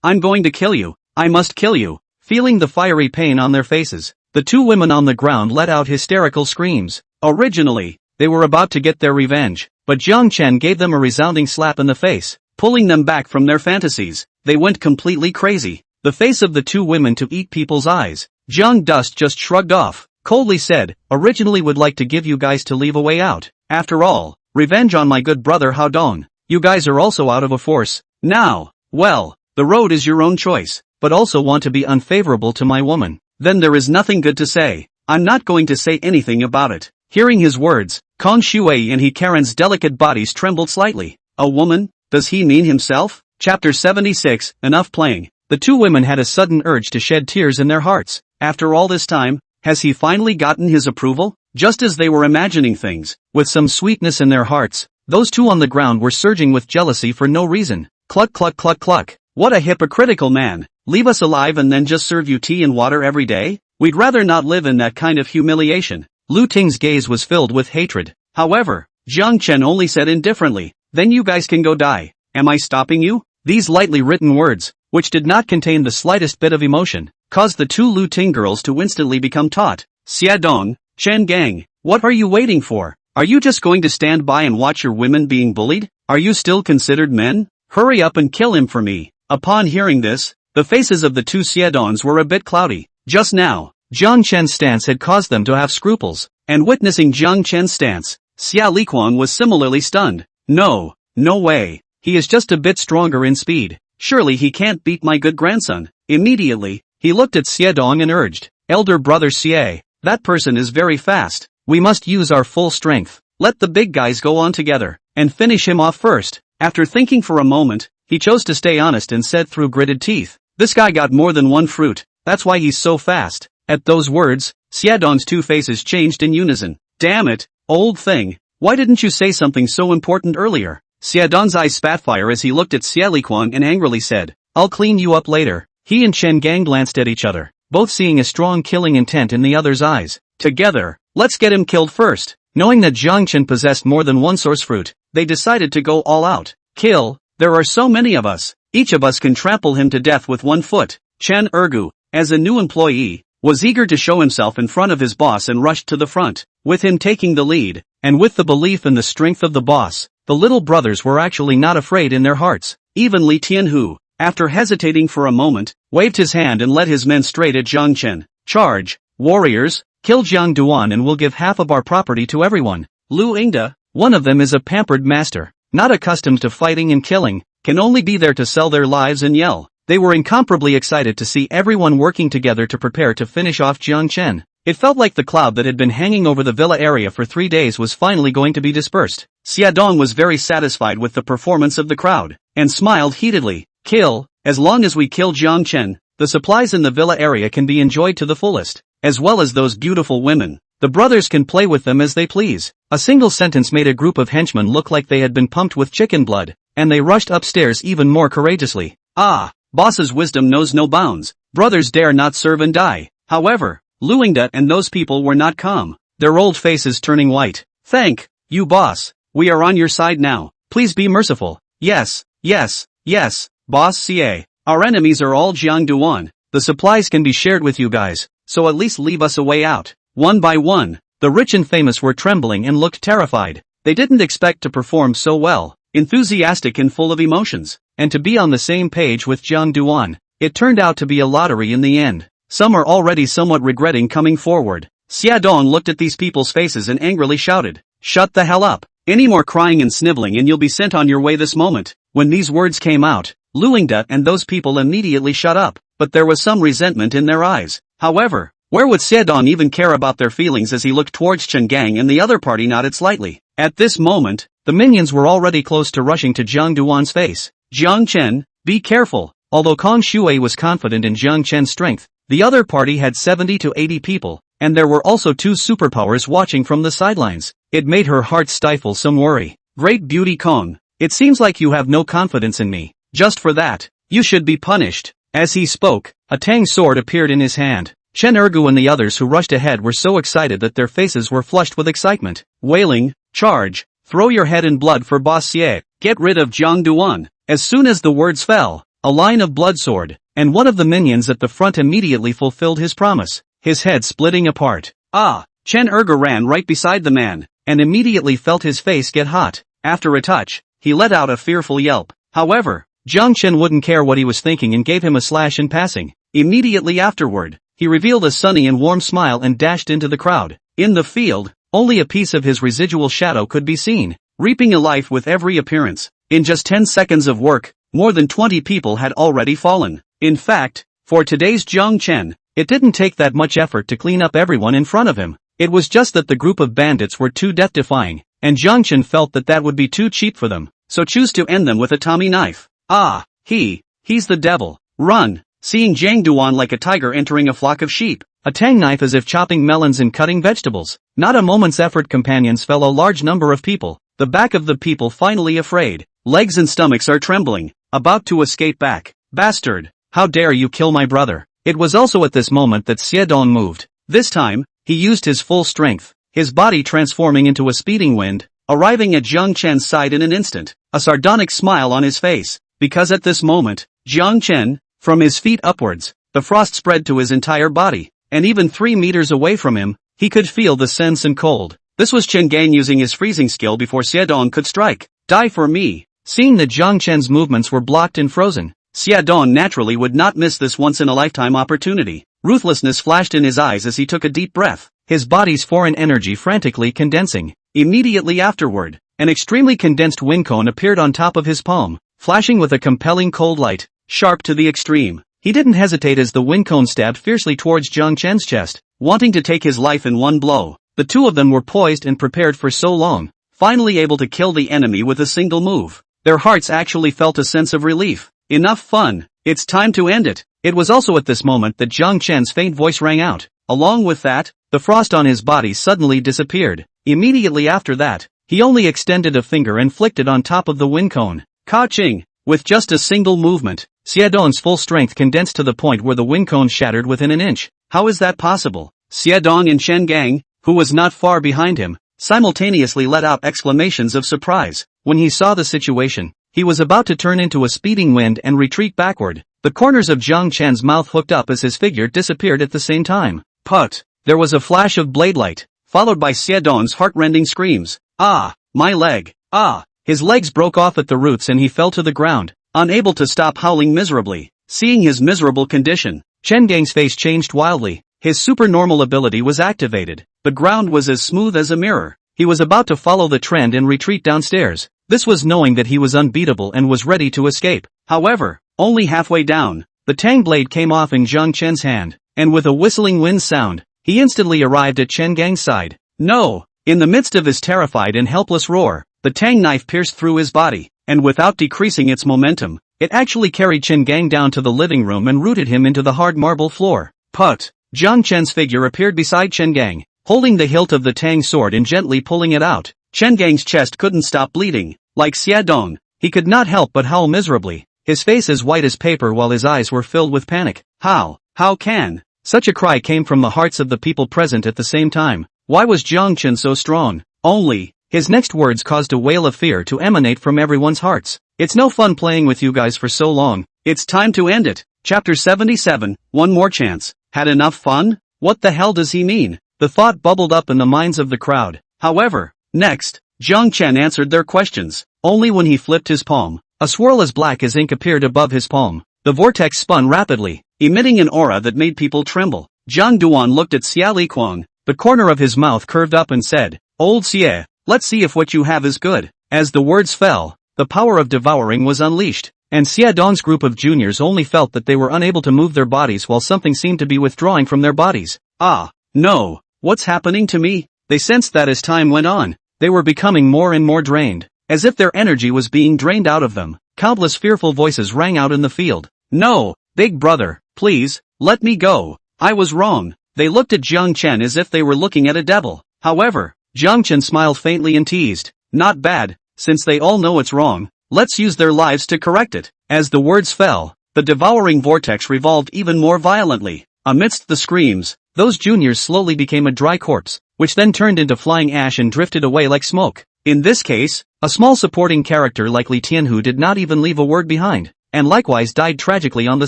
I'm going to kill you. I must kill you. Feeling the fiery pain on their faces, the two women on the ground let out hysterical screams. Originally, they were about to get their revenge, but Jiang Chen gave them a resounding slap in the face, pulling them back from their fantasies. They went completely crazy. The face of the two women to eat people's eyes. Jiang Dust just shrugged off, coldly said, "Originally would like to give you guys to leave a way out. After all, revenge on my good brother Hao Dong. You guys are also out of a force. Now, well, the road is your own choice, but also want to be unfavorable to my woman. Then there is nothing good to say. I'm not going to say anything about it." Hearing his words, Kong Shui and He Karen's delicate bodies trembled slightly. A woman? Does he mean himself? Chapter 76, Enough playing. The two women had a sudden urge to shed tears in their hearts. After all this time, has he finally gotten his approval? Just as they were imagining things, with some sweetness in their hearts, those two on the ground were surging with jealousy for no reason. Cluck cluck cluck cluck. What a hypocritical man. Leave us alive and then just serve you tea and water every day? We'd rather not live in that kind of humiliation. Lu Ting's gaze was filled with hatred. However, Jiang Chen only said indifferently, then you guys can go die. Am I stopping you? These lightly written words, which did not contain the slightest bit of emotion, caused the two Lu Ting girls to instantly become taut. Xia Dong, Chen Gang, what are you waiting for? Are you just going to stand by and watch your women being bullied? Are you still considered men? Hurry up and kill him for me. Upon hearing this, the faces of the two Xiadons were a bit cloudy. Just now, Jiang Chen's stance had caused them to have scruples, and witnessing Jiang Chen's stance, Xia Liquan was similarly stunned. No way. He is just a bit stronger in speed. Surely he can't beat my good grandson. Immediately, he looked at Xia Dong and urged, Elder brother Xie, that person is very fast. We must use our full strength. Let the big guys go on together, and finish him off first. After thinking for a moment, he chose to stay honest and said through gritted teeth, this guy got more than one fruit, that's why he's so fast. At those words, Xia Dong's two faces changed in unison. Damn it, old thing, why didn't you say something so important earlier? Xia Dong's eyes spat fire as he looked at Xia Liquan and angrily said, I'll clean you up later. He and Chen Gang glanced at each other, both seeing a strong killing intent in the other's eyes. Together, let's get him killed first. Knowing that Jiang Chen possessed more than one source fruit, they decided to go all out. Kill, there are so many of us. Each of us can trample him to death with 1 foot. Chen Ergu, as a new employee, was eager to show himself in front of his boss and rushed to the front. With him taking the lead, and with the belief in the strength of the boss, the little brothers were actually not afraid in their hearts. Even Li Tianhu, after hesitating for a moment, waved his hand and led his men straight at Jiang Chen. Charge, warriors, kill Jiang Duan and we'll give half of our property to everyone. Lu Ingda, one of them is a pampered master, not accustomed to fighting and killing, can only be there to sell their lives and yell. They were incomparably excited to see everyone working together to prepare to finish off Jiang Chen. It felt like the cloud that had been hanging over the villa area for 3 days was finally going to be dispersed. Xia Dong was very satisfied with the performance of the crowd, and smiled heatedly. Kill, as long as we kill Jiang Chen, the supplies in the villa area can be enjoyed to the fullest, as well as those beautiful women. The brothers can play with them as they please. A single sentence made a group of henchmen look like they had been pumped with chicken blood, and they rushed upstairs even more courageously. Ah, boss's wisdom knows no bounds. Brothers dare not serve and die. However, Lu Ingda and those people were not calm, their old faces turning white. Thank you, boss. We are on your side now. Please be merciful. Yes, boss Xie. Our enemies are all Jiang Duan. The supplies can be shared with you guys, so at least leave us a way out. One by one, the rich and famous were trembling and looked terrified. They didn't expect to perform so well, enthusiastic and full of emotions, and to be on the same page with Jiang Duan. It turned out to be a lottery in the end. Some are already somewhat regretting coming forward. Xia Dong looked at these people's faces and angrily shouted, Shut the hell up. Any more crying and sniveling and you'll be sent on your way this moment. When these words came out, Lu Ingda and those people immediately shut up, but there was some resentment in their eyes. However, where would Xia Dong even care about their feelings as he looked towards Chen Gang and the other party nodded slightly. At this moment, the minions were already close to rushing to Jiang Duan's face. Jiang Chen, be careful. Although Kong Shui was confident in Jiang Chen's strength, the other party had 70 to 80 people, and there were also 2 superpowers watching from the sidelines. It made her heart stifle some worry. Great beauty Kong, it seems like you have no confidence in me. Just for that, you should be punished. As he spoke, a tang sword appeared in his hand. Chen Ergu and the others who rushed ahead were so excited that their faces were flushed with excitement. Wailing, charge, throw your head in blood for Boss Xie, get rid of Jiang Duan. As soon as the words fell, a line of blood soared, and one of the minions at the front immediately fulfilled his promise, his head splitting apart. Ah! Chen Ergu ran right beside the man, and immediately felt his face get hot. After a touch, he let out a fearful yelp. However, Jiang Chen wouldn't care what he was thinking and gave him a slash in passing. Immediately afterward, he revealed a sunny and warm smile and dashed into the crowd. In the field, only a piece of his residual shadow could be seen, reaping a life with every appearance. In just 10 seconds of work, more than 20 people had already fallen. In fact, for today's Jiang Chen, it didn't take that much effort to clean up everyone in front of him. It was just that the group of bandits were too death-defying, and Jiang Chen felt that that would be too cheap for them, so choose to end them with a Tommy knife. Ah, he's the devil. Run! Seeing Jiang Duan like a tiger entering a flock of sheep. A tang knife as if chopping melons and cutting vegetables. Not a moment's effort, companions fell a large number of people. The back of the people finally afraid. Legs and stomachs are trembling. About to escape back. Bastard! How dare you kill my brother? It was also at this moment that Xiedong moved. This time, he used his full strength. His body transforming into a speeding wind, arriving at Jiang Chen's side in an instant. A sardonic smile on his face. Because at this moment, Jiang Chen, from his feet upwards, the frost spread to his entire body. And even 3 meters away from him, he could feel the sense and cold. This was Chen Gang using his freezing skill before Xiedong could strike. Die for me! Seeing that Jiang Chen's movements were blocked and frozen, Xiedong naturally would not miss this once-in-a-lifetime opportunity. Ruthlessness flashed in his eyes as he took a deep breath, his body's foreign energy frantically condensing. Immediately afterward, an extremely condensed wind cone appeared on top of his palm, flashing with a compelling cold light, sharp to the extreme. He didn't hesitate as the wind cone stabbed fiercely towards Jiang Chen's chest, wanting to take his life in one blow. The two of them were poised and prepared for so long, finally able to kill the enemy with a single move. Their hearts actually felt a sense of relief. Enough fun. It's time to end it. It was also at this moment that Jiang Chen's faint voice rang out. Along with that, the frost on his body suddenly disappeared. Immediately after that, he only extended a finger and flicked it on top of the wind cone. Ka-ching! With just a single movement, Xiedong's full strength condensed to the point where the wind cone shattered within an inch. How is that possible? Xiedong and Chen Gang, who was not far behind him, simultaneously let out exclamations of surprise. When he saw the situation, he was about to turn into a speeding wind and retreat backward. The corners of Jiang Chen's mouth hooked up as his figure disappeared at the same time. Put! There was a flash of blade light, followed by Xiedong's heart-rending screams. Ah! My leg! Ah! His legs broke off at the roots and he fell to the ground, unable to stop howling miserably. Seeing his miserable condition, Chen Gang's face changed wildly. His supernormal ability was activated. The ground was as smooth as a mirror. He was about to follow the trend and retreat downstairs. This was knowing that he was unbeatable and was ready to escape. However, only halfway down, the tang blade came off in Jiang Chen's hand, and with a whistling wind sound, he instantly arrived at Chen Gang's side. No! In the midst of his terrified and helpless roar, the tang knife pierced through his body, and without decreasing its momentum, it actually carried Chen Gang down to the living room and rooted him into the hard marble floor. Put! Jiang Chen's figure appeared beside Chen Gang, holding the hilt of the tang sword and gently pulling it out. Chen Gang's chest couldn't stop bleeding. Like Xiedong, he could not help but howl miserably, his face as white as paper while his eyes were filled with panic. How can? Such a cry came from the hearts of the people present at the same time. Why was Jiang Chen so strong? Only, his next words caused a wail of fear to emanate from everyone's hearts. It's no fun playing with you guys for so long. It's time to end it. Chapter 77, One More Chance. Had enough fun? What the hell does he mean? The thought bubbled up in the minds of the crowd. However, next, Jiang Chen answered their questions. Only when he flipped his palm, a swirl as black as ink appeared above his palm. The vortex spun rapidly, emitting an aura that made people tremble. Jiang Duan looked at Xia Liquang. The corner of his mouth curved up and said, Old Xie, let's see if what you have is good. As the words fell, the power of devouring was unleashed, and Xia Dong's group of juniors only felt that they were unable to move their bodies while something seemed to be withdrawing from their bodies. Ah, no, what's happening to me? They sensed that as time went on, they were becoming more and more drained, as if their energy was being drained out of them. Countless fearful voices rang out in the field. No, big brother, please, let me go. I was wrong. They looked at Jiang Chen as if they were looking at a devil. However, Jiang Chen smiled faintly and teased, not bad, since they all know it's wrong, let's use their lives to correct it. As the words fell, the devouring vortex revolved even more violently. Amidst the screams, those juniors slowly became a dry corpse, which then turned into flying ash and drifted away like smoke. In this case, a small supporting character like Li Tianhu did not even leave a word behind, and likewise died tragically on the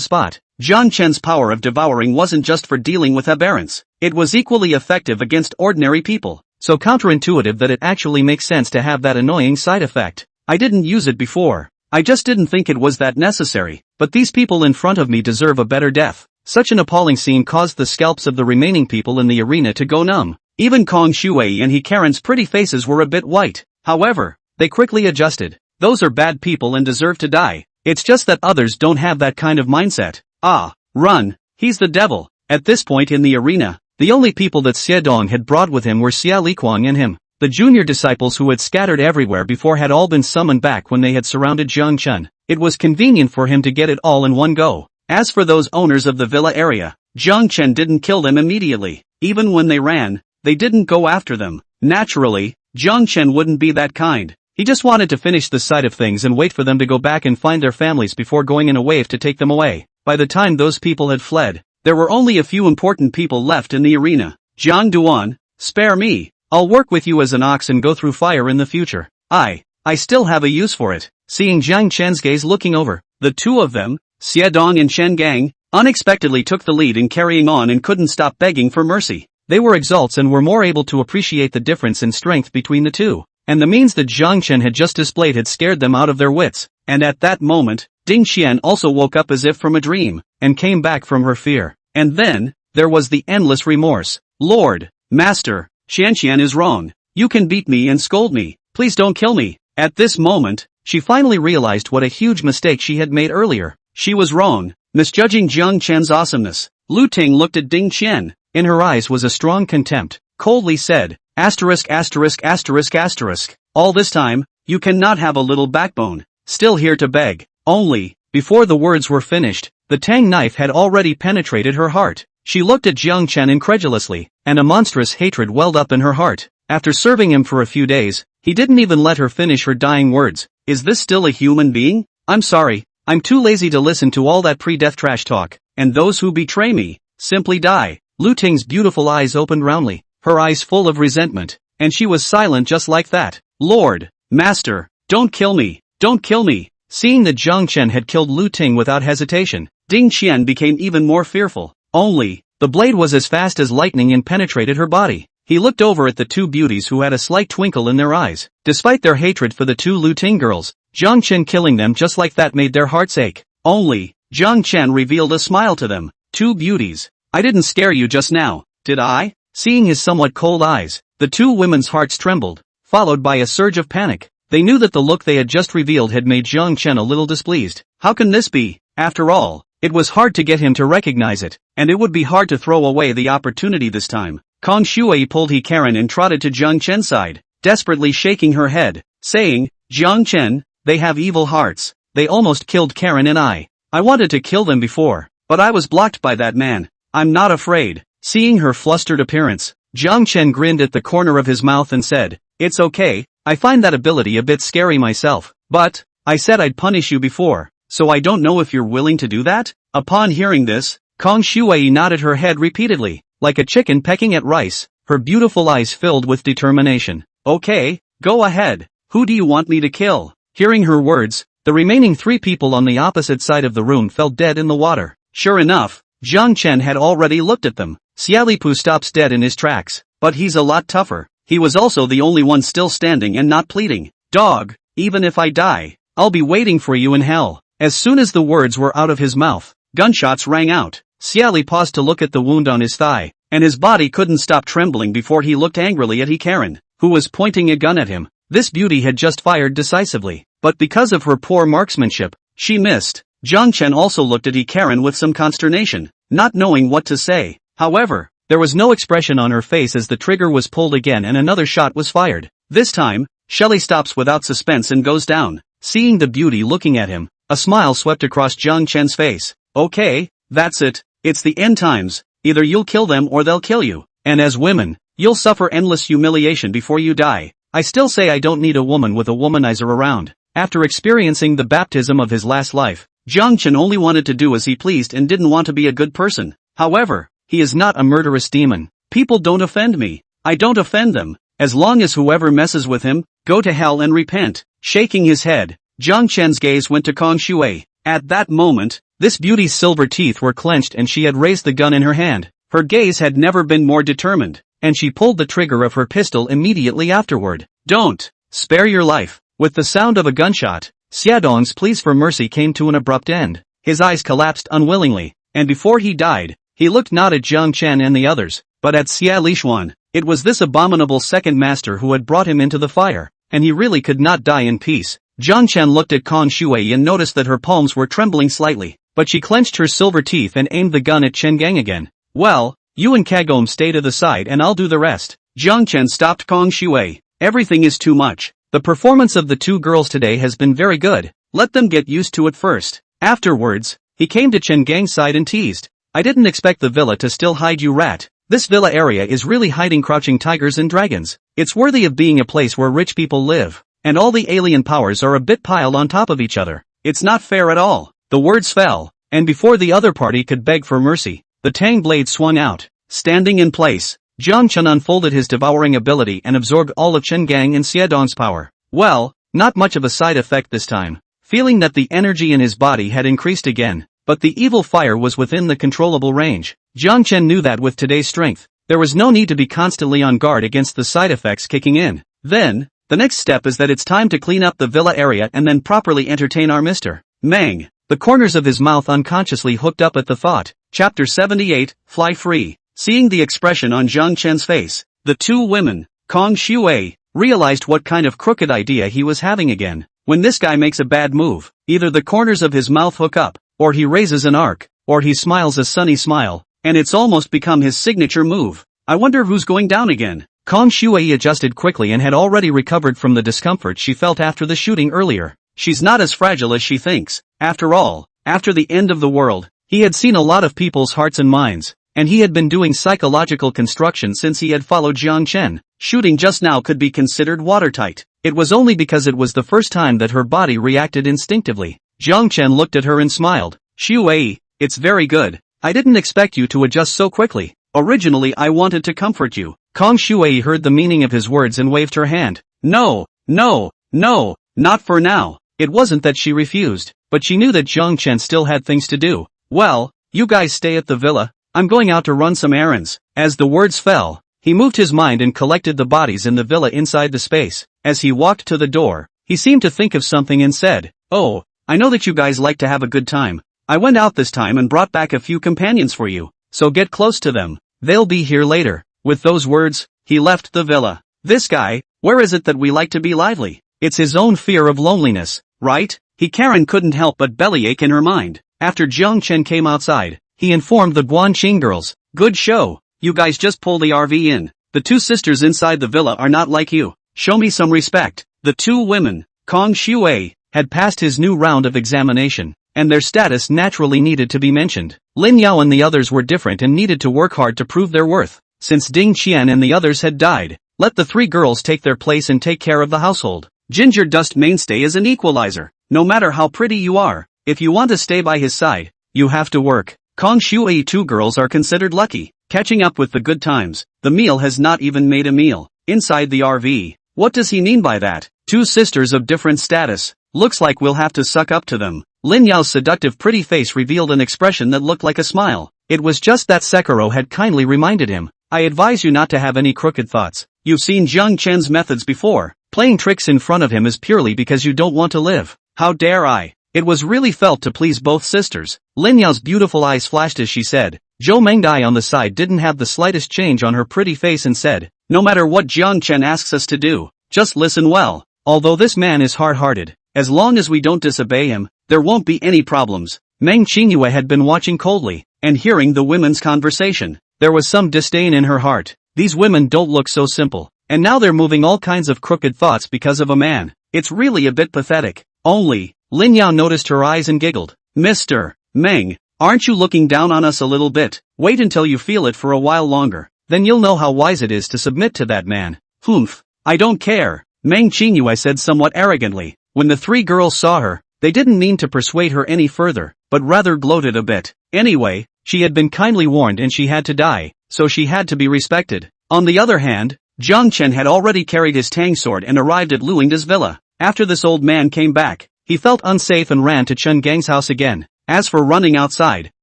spot. Jiang Chen's power of devouring wasn't just for dealing with aberrants, it was equally effective against ordinary people, so counterintuitive that it actually makes sense to have that annoying side effect. I didn't use it before. I just didn't think it was that necessary, but these people in front of me deserve a better death. Such an appalling scene caused the scalps of the remaining people in the arena to go numb. Even Kong Shuai and Hikarin's pretty faces were a bit white. However, they quickly adjusted. Those are bad people and deserve to die. It's just that others don't have that kind of mindset. Ah, run, he's the devil. At this point in the arena, the only people that Xiedong had brought with him were Xia Liquang and him. The junior disciples who had scattered everywhere before had all been summoned back when they had surrounded Jiang Chen. It was convenient for him to get it all in one go. As for those owners of the villa area, Jiang Chen didn't kill them immediately. Even when they ran, they didn't go after them. Naturally, Jiang Chen wouldn't be that kind. He just wanted to finish this side of things and wait for them to go back and find their families before going in a wave to take them away. By the time those people had fled, there were only a few important people left in the arena. Jiang Duan, spare me. I'll work with you as an ox and go through fire in the future. I still have a use for it. Seeing Jiang Chen's gaze looking over, the two of them, Xie Dong and Shen Gang, unexpectedly took the lead in carrying on and couldn't stop begging for mercy. They were exalts and were more able to appreciate the difference in strength between the two. And the means that Jiang Chen had just displayed had scared them out of their wits. And at that moment, Ding Xian also woke up as if from a dream, and came back from her fear. And then, there was the endless remorse. Lord, Master, Xianxian is wrong. You can beat me and scold me. Please don't kill me. At this moment, she finally realized what a huge mistake she had made earlier. She was wrong, misjudging Jiang Chen's awesomeness. Lu Ting looked at Ding Xian. In her eyes was a strong contempt. Coldly said, asterisk asterisk asterisk asterisk. All this time, you cannot have a little backbone. Still here to beg. Only, before the words were finished, the tang knife had already penetrated her heart. She looked at Jiang Chen incredulously, and a monstrous hatred welled up in her heart. After serving him for a few days, he didn't even let her finish her dying words. Is this still a human being? I'm sorry, I'm too lazy to listen to all that pre-death trash talk, and those who betray me, simply die. Lu Ting's beautiful eyes opened roundly, her eyes full of resentment, and she was silent just like that. Lord, Master, don't kill me, don't kill me. Seeing that Jiang Chen had killed Lu Ting without hesitation, Ding Xian became even more fearful. Only, the blade was as fast as lightning and penetrated her body. He looked over at the two beauties who had a slight twinkle in their eyes. Despite their hatred for the two Lu Ting girls, Jiang Chen killing them just like that made their hearts ache. Only, Jiang Chen revealed a smile to them. Two beauties. I didn't scare you just now, did I? Seeing his somewhat cold eyes, the two women's hearts trembled, followed by a surge of panic. They knew that the look they had just revealed had made Jiang Chen a little displeased. How can this be? After all, it was hard to get him to recognize it, and it would be hard to throw away the opportunity this time. Kong Shui pulled He Karen and trotted to Jiang Chen's side, desperately shaking her head, saying, Jiang Chen, they have evil hearts. They almost killed Karen and I wanted to kill them before, but I was blocked by that man. I'm not afraid. Seeing her flustered appearance, Jiang Chen grinned at the corner of his mouth and said, it's okay, I find that ability a bit scary myself, but, I said I'd punish you before, so I don't know if you're willing to do that? Upon hearing this, Kong Shui nodded her head repeatedly, like a chicken pecking at rice, her beautiful eyes filled with determination. Okay, go ahead. Who do you want me to kill? Hearing her words, the remaining three people on the opposite side of the room fell dead in the water. Sure enough, Jiang Chen had already looked at them. Xialipu stops dead in his tracks, but he's a lot tougher. He was also the only one still standing and not pleading. Dog, even if I die, I'll be waiting for you in hell. As soon as the words were out of his mouth, gunshots rang out. Xiali paused to look at the wound on his thigh, and his body couldn't stop trembling before he looked angrily at He Karen, who was pointing a gun at him. This beauty had just fired decisively, but because of her poor marksmanship, she missed. Jiang Chen also looked at He Karen with some consternation, not knowing what to say. However, there was no expression on her face as the trigger was pulled again and another shot was fired. This time, Shelley stops without suspense and goes down. Seeing the beauty looking at him, a smile swept across Jiang Chen's face. Okay, that's it. It's the end times. Either you'll kill them or they'll kill you. And as women, you'll suffer endless humiliation before you die. I still say I don't need a woman with a womanizer around. After experiencing the baptism of his last life, Jiang Chen only wanted to do as he pleased and didn't want to be a good person. However, he is not a murderous demon. People don't offend me. I don't offend them. As long as whoever messes with him, go to hell and repent. Shaking his head, Jiang Chen's gaze went to Kong Shui. At that moment, this beauty's silver teeth were clenched and she had raised the gun in her hand. Her gaze had never been more determined, and she pulled the trigger of her pistol immediately afterward. Don't! Spare your life! With the sound of a gunshot, Xiaodong's pleas for mercy came to an abrupt end. His eyes collapsed unwillingly, and before he died, he looked not at Jiang Chen and the others, but at Xia Lishuan. It was this abominable second master who had brought him into the fire, and he really could not die in peace. Jiang Chen looked at Kong Shui and noticed that her palms were trembling slightly, but she clenched her silver teeth and aimed the gun at Chen Gang again. Well, you and Kagome stay to the side and I'll do the rest. Jiang Chen stopped Kong Shui. Everything is too much. The performance of the two girls today has been very good. Let them get used to it first. Afterwards, He came to Chen Gang's side and teased. I didn't expect the villa to still hide you, rat. This villa area is really hiding crouching tigers and dragons. It's worthy of being a place where rich people live. And all the alien powers are a bit piled on top of each other. It's not fair at all. The words fell, and before the other party could beg for mercy, the tang blade swung out. Standing in place, Jiang Chen unfolded his devouring ability and absorbed all of Chen Gang and Xie Dong's power. Well, not much of a side effect this time. Feeling that the energy in his body had increased again, but the evil fire was within the controllable range. Jiang Chen knew that with today's strength, there was no need to be constantly on guard against the side effects kicking in. Then, the next step is that it's time to clean up the villa area and then properly entertain our Mr. Meng. The corners of his mouth unconsciously hooked up at the thought. Chapter 78, Fly Free. Seeing the expression on Jiang Chen's face, the two women, Kong Shui, realized what kind of crooked idea he was having again. When this guy makes a bad move, either the corners of his mouth hook up, or he raises an arc, or he smiles a sunny smile, and it's almost become his signature move. I wonder who's going down again. Kong Shui adjusted quickly and had already recovered from the discomfort she felt after the shooting earlier. She's not as fragile as she thinks. After all, after the end of the world, he had seen a lot of people's hearts and minds, and he had been doing psychological construction since he had followed Jiang Chen. Shooting just now could be considered watertight. It was only because it was the first time that her body reacted instinctively. Jiang Chen looked at her and smiled. Shui, it's very good. I didn't expect you to adjust so quickly. Originally I wanted to comfort you. Kong Shui heard the meaning of his words and waved her hand. No, not for now. It wasn't that she refused, but she knew that Jiang Chen still had things to do. Well, you guys stay at the villa. I'm going out to run some errands. As the words fell, he moved his mind and collected the bodies in the villa inside the space. As he walked to the door, he seemed to think of something and said, Oh, I know that you guys like to have a good time. I went out this time and brought back a few companions for you, so get close to them. They'll be here later. With those words, he left the villa. This guy, where is it that we like to be lively? It's his own fear of loneliness, right? Karen couldn't help but bellyache in her mind. After Jiang Chen came outside, he informed the Guanqing girls. Good show. You guys just pull the RV in. The two sisters inside the villa are not like you. Show me some respect. The two women, Kong Shui, had passed his new round of examination, and their status naturally needed to be mentioned. Lin Yao and the others were different and needed to work hard to prove their worth. Since Ding Qian and the others had died, let the three girls take their place and take care of the household. Ginger Dust mainstay is an equalizer. No matter how pretty you are, if you want to stay by his side, you have to work. Kong Shui two girls are considered lucky, catching up with the good times. The meal has not even made a meal. Inside the RV, what does he mean by that? Two sisters of different status. Looks like we'll have to suck up to them. Lin Yao's seductive pretty face revealed an expression that looked like a smile. It was just that Sekiro had kindly reminded him. I advise you not to have any crooked thoughts. You've seen Jiang Chen's methods before. Playing tricks in front of him is purely because you don't want to live. How dare I? It was really felt to please both sisters. Lin Yao's beautiful eyes flashed as she said. Zhou Mengdai on the side didn't have the slightest change on her pretty face and said, no matter what Jiang Chen asks us to do, just listen well. Although this man is hard-hearted, as long as we don't disobey him, there won't be any problems. Meng Qingyue had been watching coldly, and hearing the women's conversation. There was some disdain in her heart. These women don't look so simple, and now they're moving all kinds of crooked thoughts because of a man. It's really a bit pathetic. Only, Lin Yao noticed her eyes and giggled. Mr. Meng, aren't you looking down on us a little bit? Wait until you feel it for a while longer, then you'll know how wise it is to submit to that man. Humph, I don't care, Meng Qingyue said somewhat arrogantly. When the three girls saw her, they didn't mean to persuade her any further, but rather gloated a bit. Anyway, she had been kindly warned and she had to die, so she had to be respected. On the other hand, Jiang Chen had already carried his tang sword and arrived at Luingda's villa. After this old man came back, he felt unsafe and ran to Chen Gang's house again. As for running outside,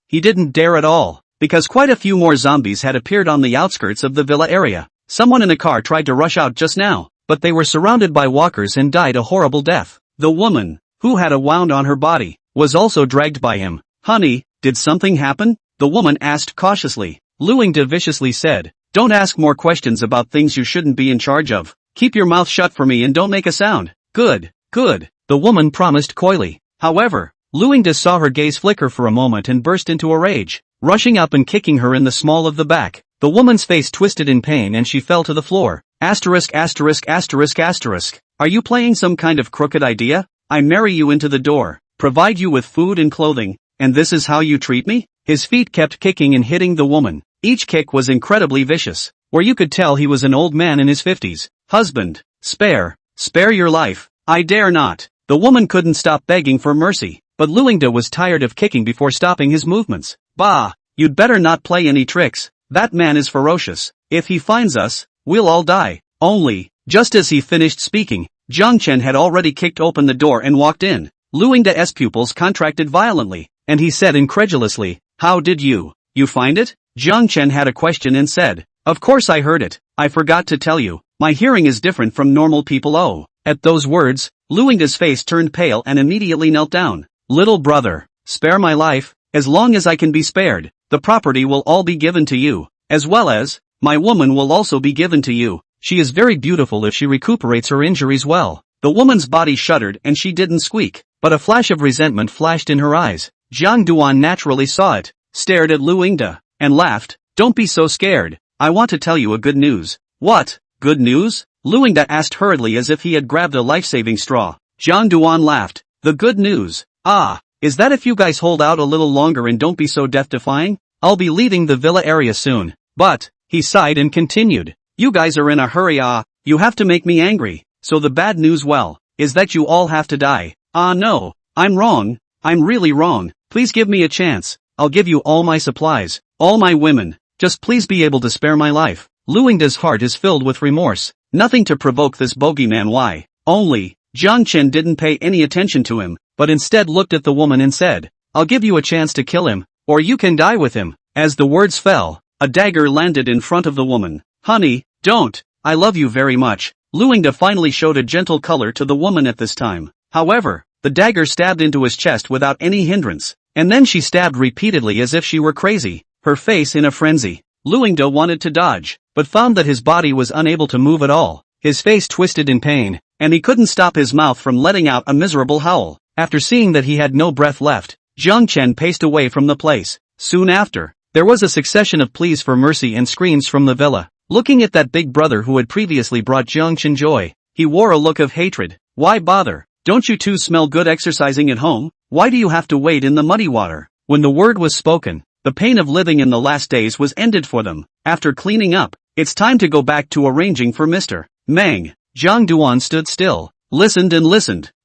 he didn't dare at all, because quite a few more zombies had appeared on the outskirts of the villa area. Someone in a car tried to rush out just now, but they were surrounded by walkers and died a horrible death. The woman, who had a wound on her body, was also dragged by him. Honey, did something happen? The woman asked cautiously. Luingda viciously said, don't ask more questions about things you shouldn't be in charge of. Keep your mouth shut for me and don't make a sound. Good, the woman promised coyly. However, Luingda saw her gaze flicker for a moment and burst into a rage, rushing up and kicking her in the small of the back. The woman's face twisted in pain and she fell to the floor. Asterisk. Are you playing some kind of crooked idea? I marry you into the door, provide you with food and clothing, and this is how you treat me? His feet kept kicking and hitting the woman. Each kick was incredibly vicious, where you could tell he was an old man in his 50s. Husband, spare your life. I dare not. The woman couldn't stop begging for mercy, but Luingda was tired of kicking before stopping his movements. Bah, you'd better not play any tricks. That man is ferocious. If he finds us, we'll all die. Only, just as he finished speaking, Jiang Chen had already kicked open the door and walked in. Luingda's pupils contracted violently, and he said incredulously, "How did you find it?" Jiang Chen had a question and said, "Of course I heard it. I forgot to tell you, my hearing is different from normal people." Oh. At those words, Luingda's face turned pale and immediately knelt down. "Little brother, spare my life. As long as I can be spared, the property will all be given to you, as well as, my woman will also be given to you. She is very beautiful if she recuperates her injuries well." The woman's body shuddered and she didn't squeak, but a flash of resentment flashed in her eyes. Jiang Duan naturally saw it, stared at Luingda, and laughed. "Don't be so scared. I want to tell you a good news." "What? Good news?" Luingda asked hurriedly as if he had grabbed a life-saving straw. Jiang Duan laughed. "The good news? Ah, is that if you guys hold out a little longer and don't be so death-defying? I'll be leaving the villa area soon." "But," he sighed and continued, "you guys are in a hurry. You have to make me angry. So the bad news, well, is that you all have to die." No, I'm wrong. I'm really wrong. Please give me a chance. I'll give you all my supplies, all my women. Just please be able to spare my life." Luingda's heart is filled with remorse. Nothing to provoke this bogeyman. Why? Only, Jiang Chen didn't pay any attention to him, but instead looked at the woman and said, "I'll give you a chance to kill him, or you can die with him." As the words fell, a dagger landed in front of the woman. "Honey, don't. I love you very much." Luingda finally showed a gentle color to the woman at this time. However, the dagger stabbed into his chest without any hindrance, and then she stabbed repeatedly as if she were crazy, her face in a frenzy. Luingda wanted to dodge, but found that his body was unable to move at all. His face twisted in pain, and he couldn't stop his mouth from letting out a miserable howl. After seeing that he had no breath left, Jiang Chen paced away from the place. Soon after, there was a succession of pleas for mercy and screams from the villa. Looking at that big brother who had previously brought Jiang Chen joy, he wore a look of hatred. "Why bother? Don't you two smell good exercising at home? Why do you have to wade in the muddy water?" When the word was spoken, the pain of living in the last days was ended for them. After cleaning up, it's time to go back to arranging for Mr. Meng. Jiang Duan stood still, listened,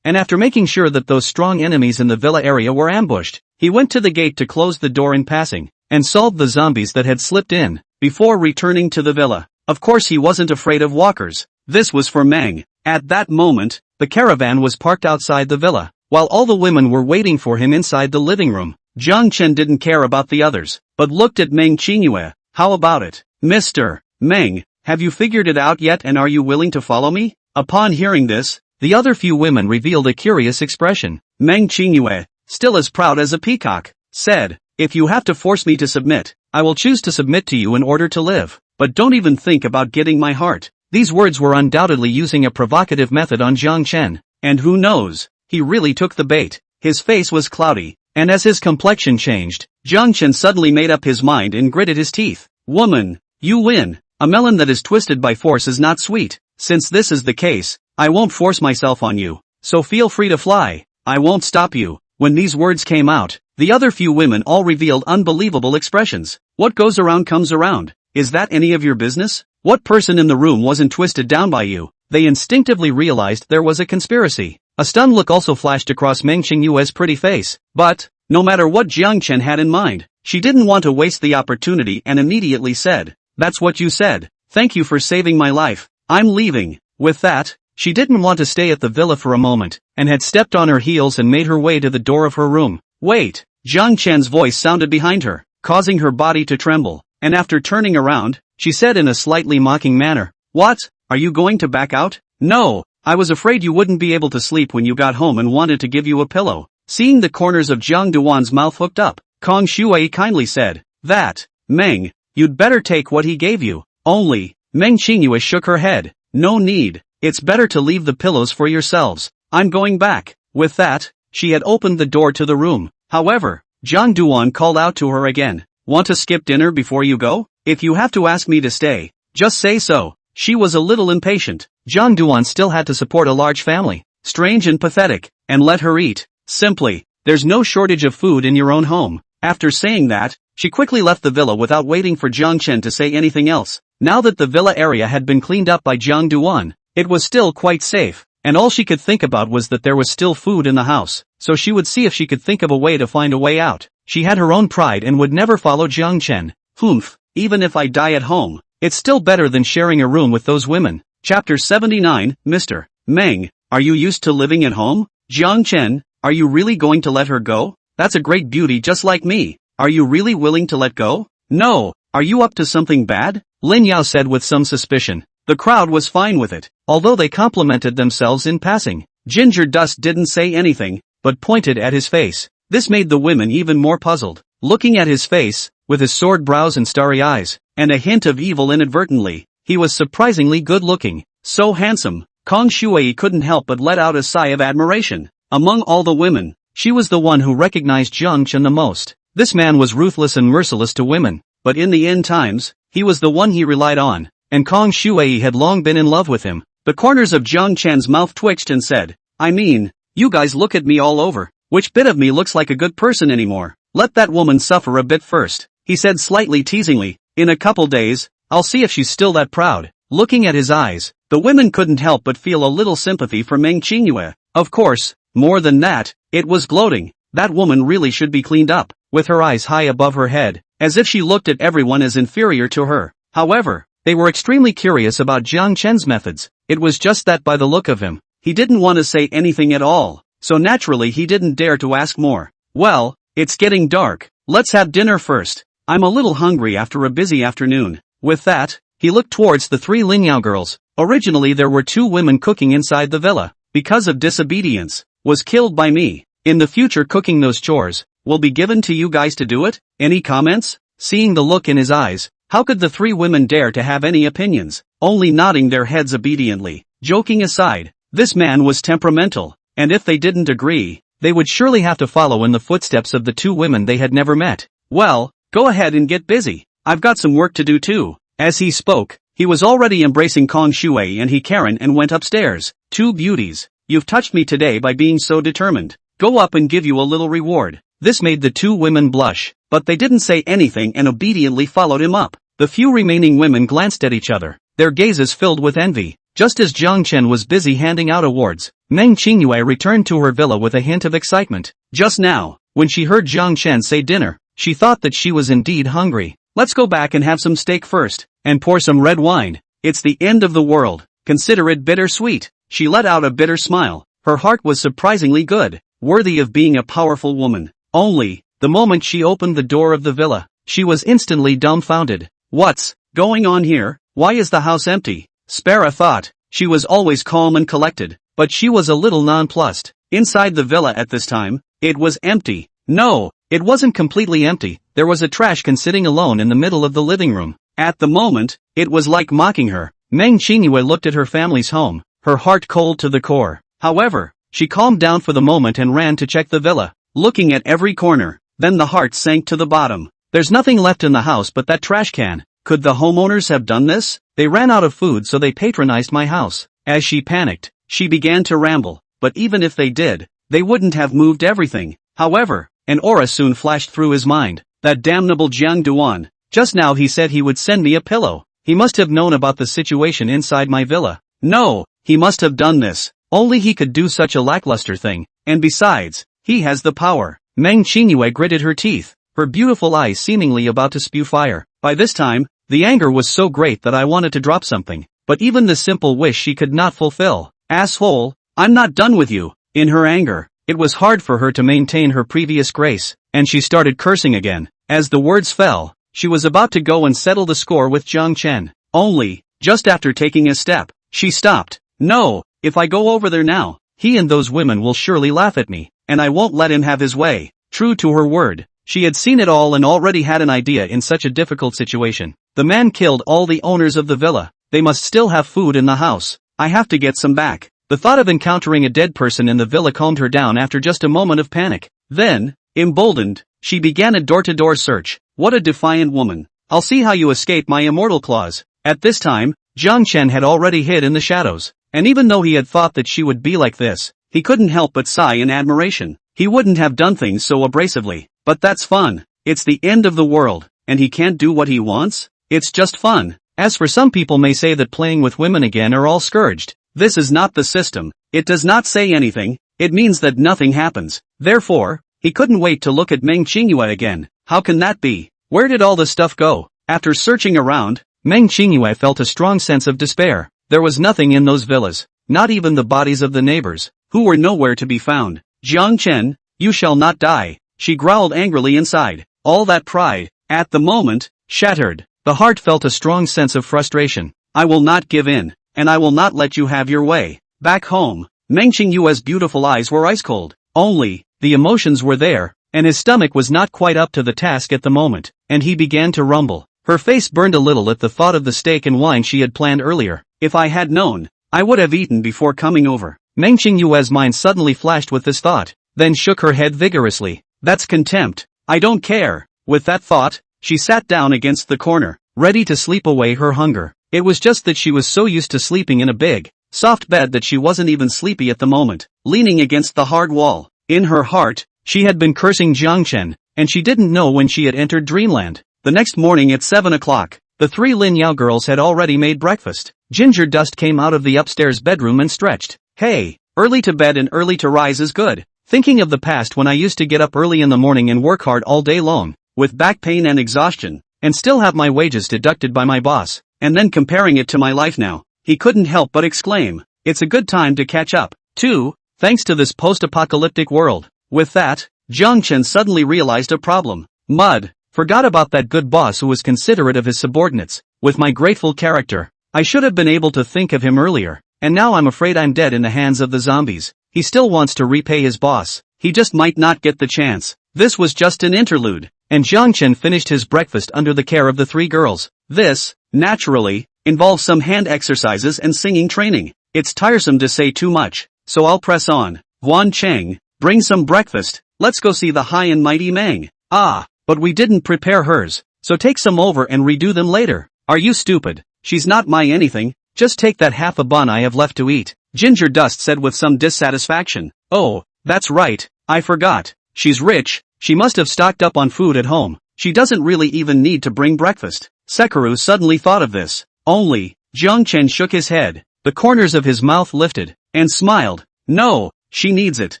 and after making sure that those strong enemies in the villa area were ambushed, he went to the gate to close the door in passing, and solve the zombies that had slipped in, before returning to the villa. Of course he wasn't afraid of walkers. This was for Meng. At that moment, the caravan was parked outside the villa, while all the women were waiting for him inside the living room. Jiang Chen didn't care about the others, but looked at Meng Qingyue. "How about it, Mr. Meng? Have you figured it out yet, and are you willing to follow me?" Upon hearing this, the other few women revealed a curious expression. Meng Qingyue, still as proud as a peacock, said, "If you have to force me to submit, I will choose to submit to you in order to live. But don't even think about getting my heart." These words were undoubtedly using a provocative method on Jiang Chen, and who knows, he really took the bait. His face was cloudy, and as his complexion changed, Jiang Chen suddenly made up his mind and gritted his teeth. "Woman, you win. A melon that is twisted by force is not sweet. Since this is the case, I won't force myself on you. So feel free to fly. I won't stop you." When these words came out, the other few women all revealed unbelievable expressions. "What goes around comes around. Is that any of your business? What person in the room wasn't twisted down by you?" They instinctively realized there was a conspiracy. A stunned look also flashed across Meng Qingyue's pretty face. But, no matter what Jiang Chen had in mind, she didn't want to waste the opportunity and immediately said, "That's what you said. Thank you for saving my life. I'm leaving." With that, she didn't want to stay at the villa for a moment, and had stepped on her heels and made her way to the door of her room. "Wait!" Jiang Chen's voice sounded behind her, causing her body to tremble, and after turning around, she said in a slightly mocking manner, "What? Are you going to back out?" "No, I was afraid you wouldn't be able to sleep when you got home and wanted to give you a pillow." Seeing the corners of Jiang Duan's mouth hooked up, Kong Shui kindly said, "That, Meng, you'd better take what he gave you." Only, Meng Qingyue shook her head. "No need. It's better to leave the pillows for yourselves. I'm going back." With that, she had opened the door to the room. However, Jiang Duan called out to her again, "Want to skip dinner before you go? If you have to ask me to stay, just say so." She was a little impatient. Jiang Duan still had to support a large family, strange and pathetic, and let her eat. Simply, There's no shortage of food in your own home. After saying that, she quickly left the villa without waiting for Jiang Chen to say anything else. Now that the villa area had been cleaned up by Jiang Duan, it was still quite safe, and all she could think about was that there was still food in the house, so she would see if she could think of a way to find a way out. She had her own pride and would never follow Jiang Chen. Humph, even if I die at home, it's still better than sharing a room with those women. Chapter 79, Mr. Meng, are you used to living at home? Jiang Chen, are you really going to let her go? That's a great beauty just like me. Are you really willing to let go? No, are you up to something bad? Lin Yao said with some suspicion. The crowd was fine with it, although they complimented themselves in passing. Ginger Dust didn't say anything, but pointed at his face. This made the women even more puzzled. Looking at his face, with his sword brows and starry eyes, and a hint of evil inadvertently, he was surprisingly good-looking, so handsome. Kong Shuai couldn't help but let out a sigh of admiration. Among all the women, she was the one who recognized Jiang Chen the most. This man was ruthless and merciless to women, but in the end times, he was the one he relied on, and Kong Shuai had long been in love with him. The corners of Jiang Chen's mouth twitched and said, I mean, you guys look at me all over. Which bit of me looks like a good person anymore? Let that woman suffer a bit first, he said slightly teasingly. In a couple days, I'll see if she's still that proud. Looking at his eyes, the women couldn't help but feel a little sympathy for Meng Qingyue. Of course, more than that, it was gloating. That woman really should be cleaned up, with her eyes high above her head, as if she looked at everyone as inferior to her. However, they were extremely curious about Jiang Chen's methods. It was just that by the look of him, he didn't want to say anything at all, so naturally he didn't dare to ask more. Well, it's getting dark. Let's have dinner first. I'm a little hungry after a busy afternoon. With that, he looked towards the three Lingyao girls. Originally there were 2 women cooking inside the villa. Because of disobedience, was killed by me. In the future cooking those chores, will be given to you guys to do it? Any comments? Seeing the look in his eyes, how could the 3 women dare to have any opinions? Only nodding their heads obediently. Joking aside, this man was temperamental, and if they didn't agree, they would surely have to follow in the footsteps of the 2 women they had never met. Well, go ahead and get busy. I've got some work to do too. As he spoke, he was already embracing Kong Shuai and Karen and went upstairs. 2 beauties, you've touched me today by being so determined. Go up and give you a little reward. This made the 2 women blush, but they didn't say anything and obediently followed him up. The few remaining women glanced at each other, their gazes filled with envy. Just as Jiang Chen was busy handing out awards, Meng Qingyue returned to her villa with a hint of excitement. Just now, when she heard Jiang Chen say dinner, she thought that she was indeed hungry. Let's go back and have some steak first, and pour some red wine. It's the end of the world. Consider it bittersweet. She let out a bitter smile. Her heart was surprisingly good, worthy of being a powerful woman. Only, the moment she opened the door of the villa, she was instantly dumbfounded. What's going on here? Why is the house empty? Spara thought. She was always calm and collected, but she was a little nonplussed. Inside the villa at this time, it was empty. No, it wasn't completely empty. There was a trash can sitting alone in the middle of the living room. At the moment, it was like mocking her. Meng Qingyue looked at her family's home, her heart cold to the core. However, she calmed down for the moment and ran to check the villa, looking at every corner. Then the heart sank to the bottom. There's nothing left in the house but that trash can. Could the homeowners have done this? They ran out of food so they patronized my house. As she panicked, she began to ramble, but even if they did, they wouldn't have moved everything. However, an aura soon flashed through his mind. That damnable Jiang Duan. Just now he said he would send me a pillow. He must have known about the situation inside my villa. No, he must have done this. Only he could do such a lackluster thing, and besides, he has the power. Meng Qingyue gritted her teeth, her beautiful eyes seemingly about to spew fire. By this time, the anger was so great that I wanted to drop something, but even the simple wish she could not fulfill. Asshole, I'm not done with you. In her anger, it was hard for her to maintain her previous grace, and she started cursing again. As the words fell, she was about to go and settle the score with Jiang Chen. Only, just after taking a step, she stopped. No, if I go over there now, he and those women will surely laugh at me, and I won't let him have his way. True to her word, she had seen it all and already had an idea in such a difficult situation. The man killed all the owners of the villa. They must still have food in the house. I have to get some back. The thought of encountering a dead person in the villa calmed her down after just a moment of panic. Then, emboldened, she began a door-to-door search. What a defiant woman. I'll see how you escape my immortal claws. At this time, Jiang Chen had already hid in the shadows, and even though he had thought that she would be like this, he couldn't help but sigh in admiration. he wouldn't have done things so abrasively. But that's fun. It's the end of the world, and he can't do what he wants? It's just fun. As for some people may say that playing with women again are all scourged. This is not the system. It does not say anything. It means that nothing happens. Therefore, he couldn't wait to look at Meng Qingyue again. How can that be? Where did all the stuff go? After searching around, Meng Qingyue felt a strong sense of despair. There was nothing in those villas. Not even the bodies of the neighbors, who were nowhere to be found. Jiang Chen, you shall not die. She growled angrily inside. All that pride, at the moment, shattered. The heart felt a strong sense of frustration. I will not give in, and I will not let you have your way. Back home, Meng Qingyue's beautiful eyes were ice cold. Only, the emotions were there, and his stomach was not quite up to the task at the moment, and he began to rumble. Her face burned a little at the thought of the steak and wine she had planned earlier. If I had known, I would have eaten before coming over. Meng Qingyue's mind suddenly flashed with this thought, then shook her head vigorously. That's contempt. I don't care. With that thought, she sat down against the corner, ready to sleep away her hunger. It was just that she was so used to sleeping in a big, soft bed that she wasn't even sleepy at the moment, leaning against the hard wall. In her heart, she had been cursing Jiang Chen, and she didn't know when she had entered dreamland. The next morning at 7 o'clock, the three Lin Yao girls had already made breakfast. Ginger Dust came out of the upstairs bedroom and stretched. Hey, early to bed and early to rise is good. Thinking of the past when I used to get up early in the morning and work hard all day long, with back pain and exhaustion, and still have my wages deducted by my boss, and then comparing it to my life now, he couldn't help but exclaim, it's a good time to catch up, too, thanks to this post-apocalyptic world. With that, Jiang Chen suddenly realized a problem. Mud, forgot about that good boss who was considerate of his subordinates. With my grateful character, I should have been able to think of him earlier, and now I'm afraid I'm dead in the hands of the zombies. He still wants to repay his boss, he just might not get the chance. This was just an interlude, and Jiang Chen finished his breakfast under the care of the three girls. This, naturally, involves some hand exercises and singing training. It's tiresome to say too much, so I'll press on. Guan Cheng, bring some breakfast, let's go see the high and mighty Meng. Ah, but we didn't prepare hers, so take some over and redo them later. Are you stupid? She's not my anything, just take that half a bun I have left to eat. Ginger Dust said with some dissatisfaction. Oh, that's right, I forgot. She's rich, she must have stocked up on food at home. She doesn't really even need to bring breakfast. Sekuru suddenly thought of this. Only, Jiang Chen shook his head. The corners of his mouth lifted, and smiled. No, she needs it.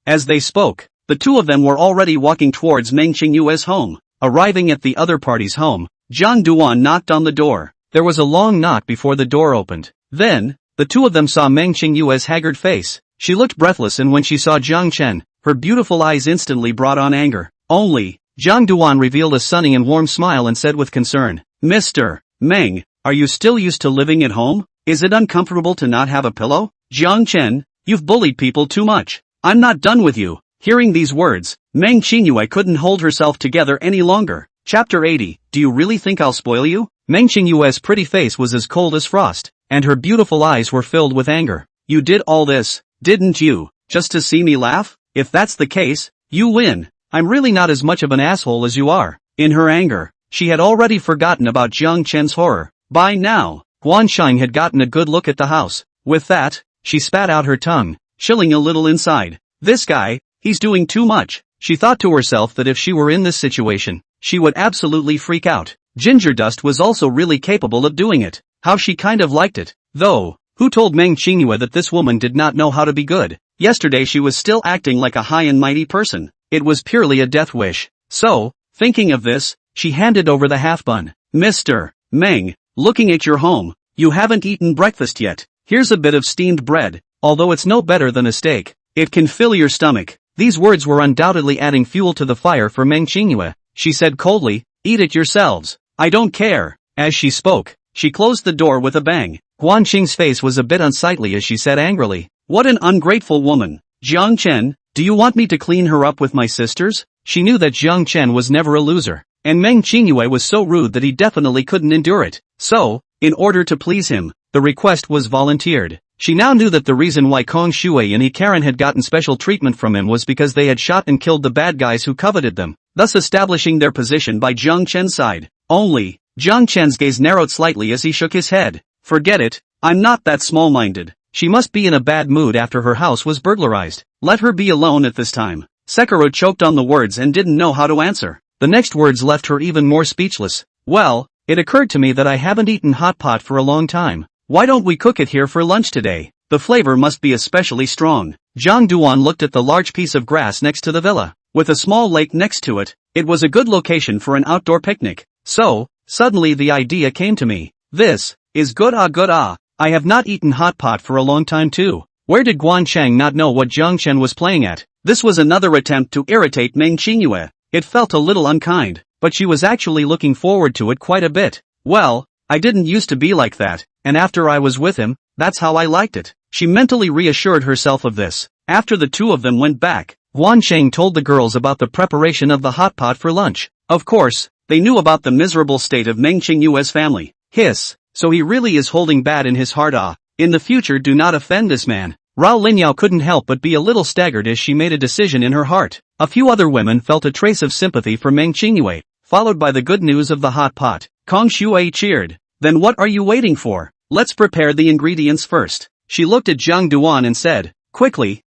As they spoke, the two of them were already walking towards Meng Qingyue's home. Arriving at the other party's home, Zhang Duan knocked on the door. There was a long knock before the door opened. Then, the two of them saw Meng Qingyue's haggard face. She looked breathless, and when she saw Jiang Chen, her beautiful eyes instantly brought on anger. Only, Zhang Duan revealed a sunny and warm smile and said with concern, Mr. Meng, are you still used to living at home? Is it uncomfortable to not have a pillow? Jiang Chen, you've bullied people too much. I'm not done with you. Hearing these words, Meng Qingyue couldn't hold herself together any longer. Chapter 80, Do you really think I'll spoil you? Meng Qingyue's pretty face was as cold as frost, and her beautiful eyes were filled with anger. You did all this, didn't you, just to see me laugh? If that's the case, you win. I'm really not as much of an asshole as you are. In her anger, she had already forgotten about Jiang Chen's horror. By now, Guan Sheng had gotten a good look at the house. With that, she spat out her tongue, chilling a little inside. This guy, he's doing too much. She thought to herself that if she were in this situation, she would absolutely freak out. Ginger Dust was also really capable of doing it. How she kind of liked it. Though, who told Meng Qingyue that this woman did not know how to be good? Yesterday she was still acting like a high and mighty person. It was purely a death wish. So, thinking of this, she handed over the half bun. Mr. Meng, looking at your home, you haven't eaten breakfast yet. Here's a bit of steamed bread. Although it's no better than a steak, it can fill your stomach. These words were undoubtedly adding fuel to the fire for Meng Qingyue. She said coldly, eat it yourselves. I don't care. As she spoke, she closed the door with a bang. Guan Qing's face was a bit unsightly as she said angrily, what an ungrateful woman. Jiang Chen, do you want me to clean her up with my sisters? She knew that Jiang Chen was never a loser, and Meng Qingyue was so rude that he definitely couldn't endure it. So, in order to please him, the request was volunteered. She now knew that the reason why Kong Shui and Karen had gotten special treatment from him was because they had shot and killed the bad guys who coveted them, thus establishing their position by Jiang Chen's side. Only, Jiang Chen's gaze narrowed slightly as he shook his head. Forget it, I'm not that small-minded. She must be in a bad mood after her house was burglarized. Let her be alone at this time. Sekiro choked on the words and didn't know how to answer. The next words left her even more speechless. Well, it occurred to me that I haven't eaten hot pot for a long time. Why don't we cook it here for lunch today? The flavor must be especially strong. Zhang Duan looked at the large piece of grass next to the villa. With a small lake next to it, it was a good location for an outdoor picnic. So, suddenly the idea came to me. This is good ah. I have not eaten hot pot for a long time too. Where did Guan Cheng not know what Zhang Chen was playing at? This was another attempt to irritate Meng Qingyue. It felt a little unkind, but she was actually looking forward to it quite a bit. Well, I didn't used to be like that, and after I was with him, that's how I liked it. She mentally reassured herself of this. After the two of them went back, Guan Cheng told the girls about the preparation of the hot pot for lunch. Of course, they knew about the miserable state of Meng Qingyue's family. Hiss, so he really is holding bad in his heart In the future do not offend this man. Rao Linyao couldn't help but be a little staggered as she made a decision in her heart. A few other women felt a trace of sympathy for Meng Qingyue, followed by the good news of the hot pot. Kong Shuai cheered. Then what are you waiting for? Let's prepare the ingredients first. She looked at Zhang Duan and said, Quickly,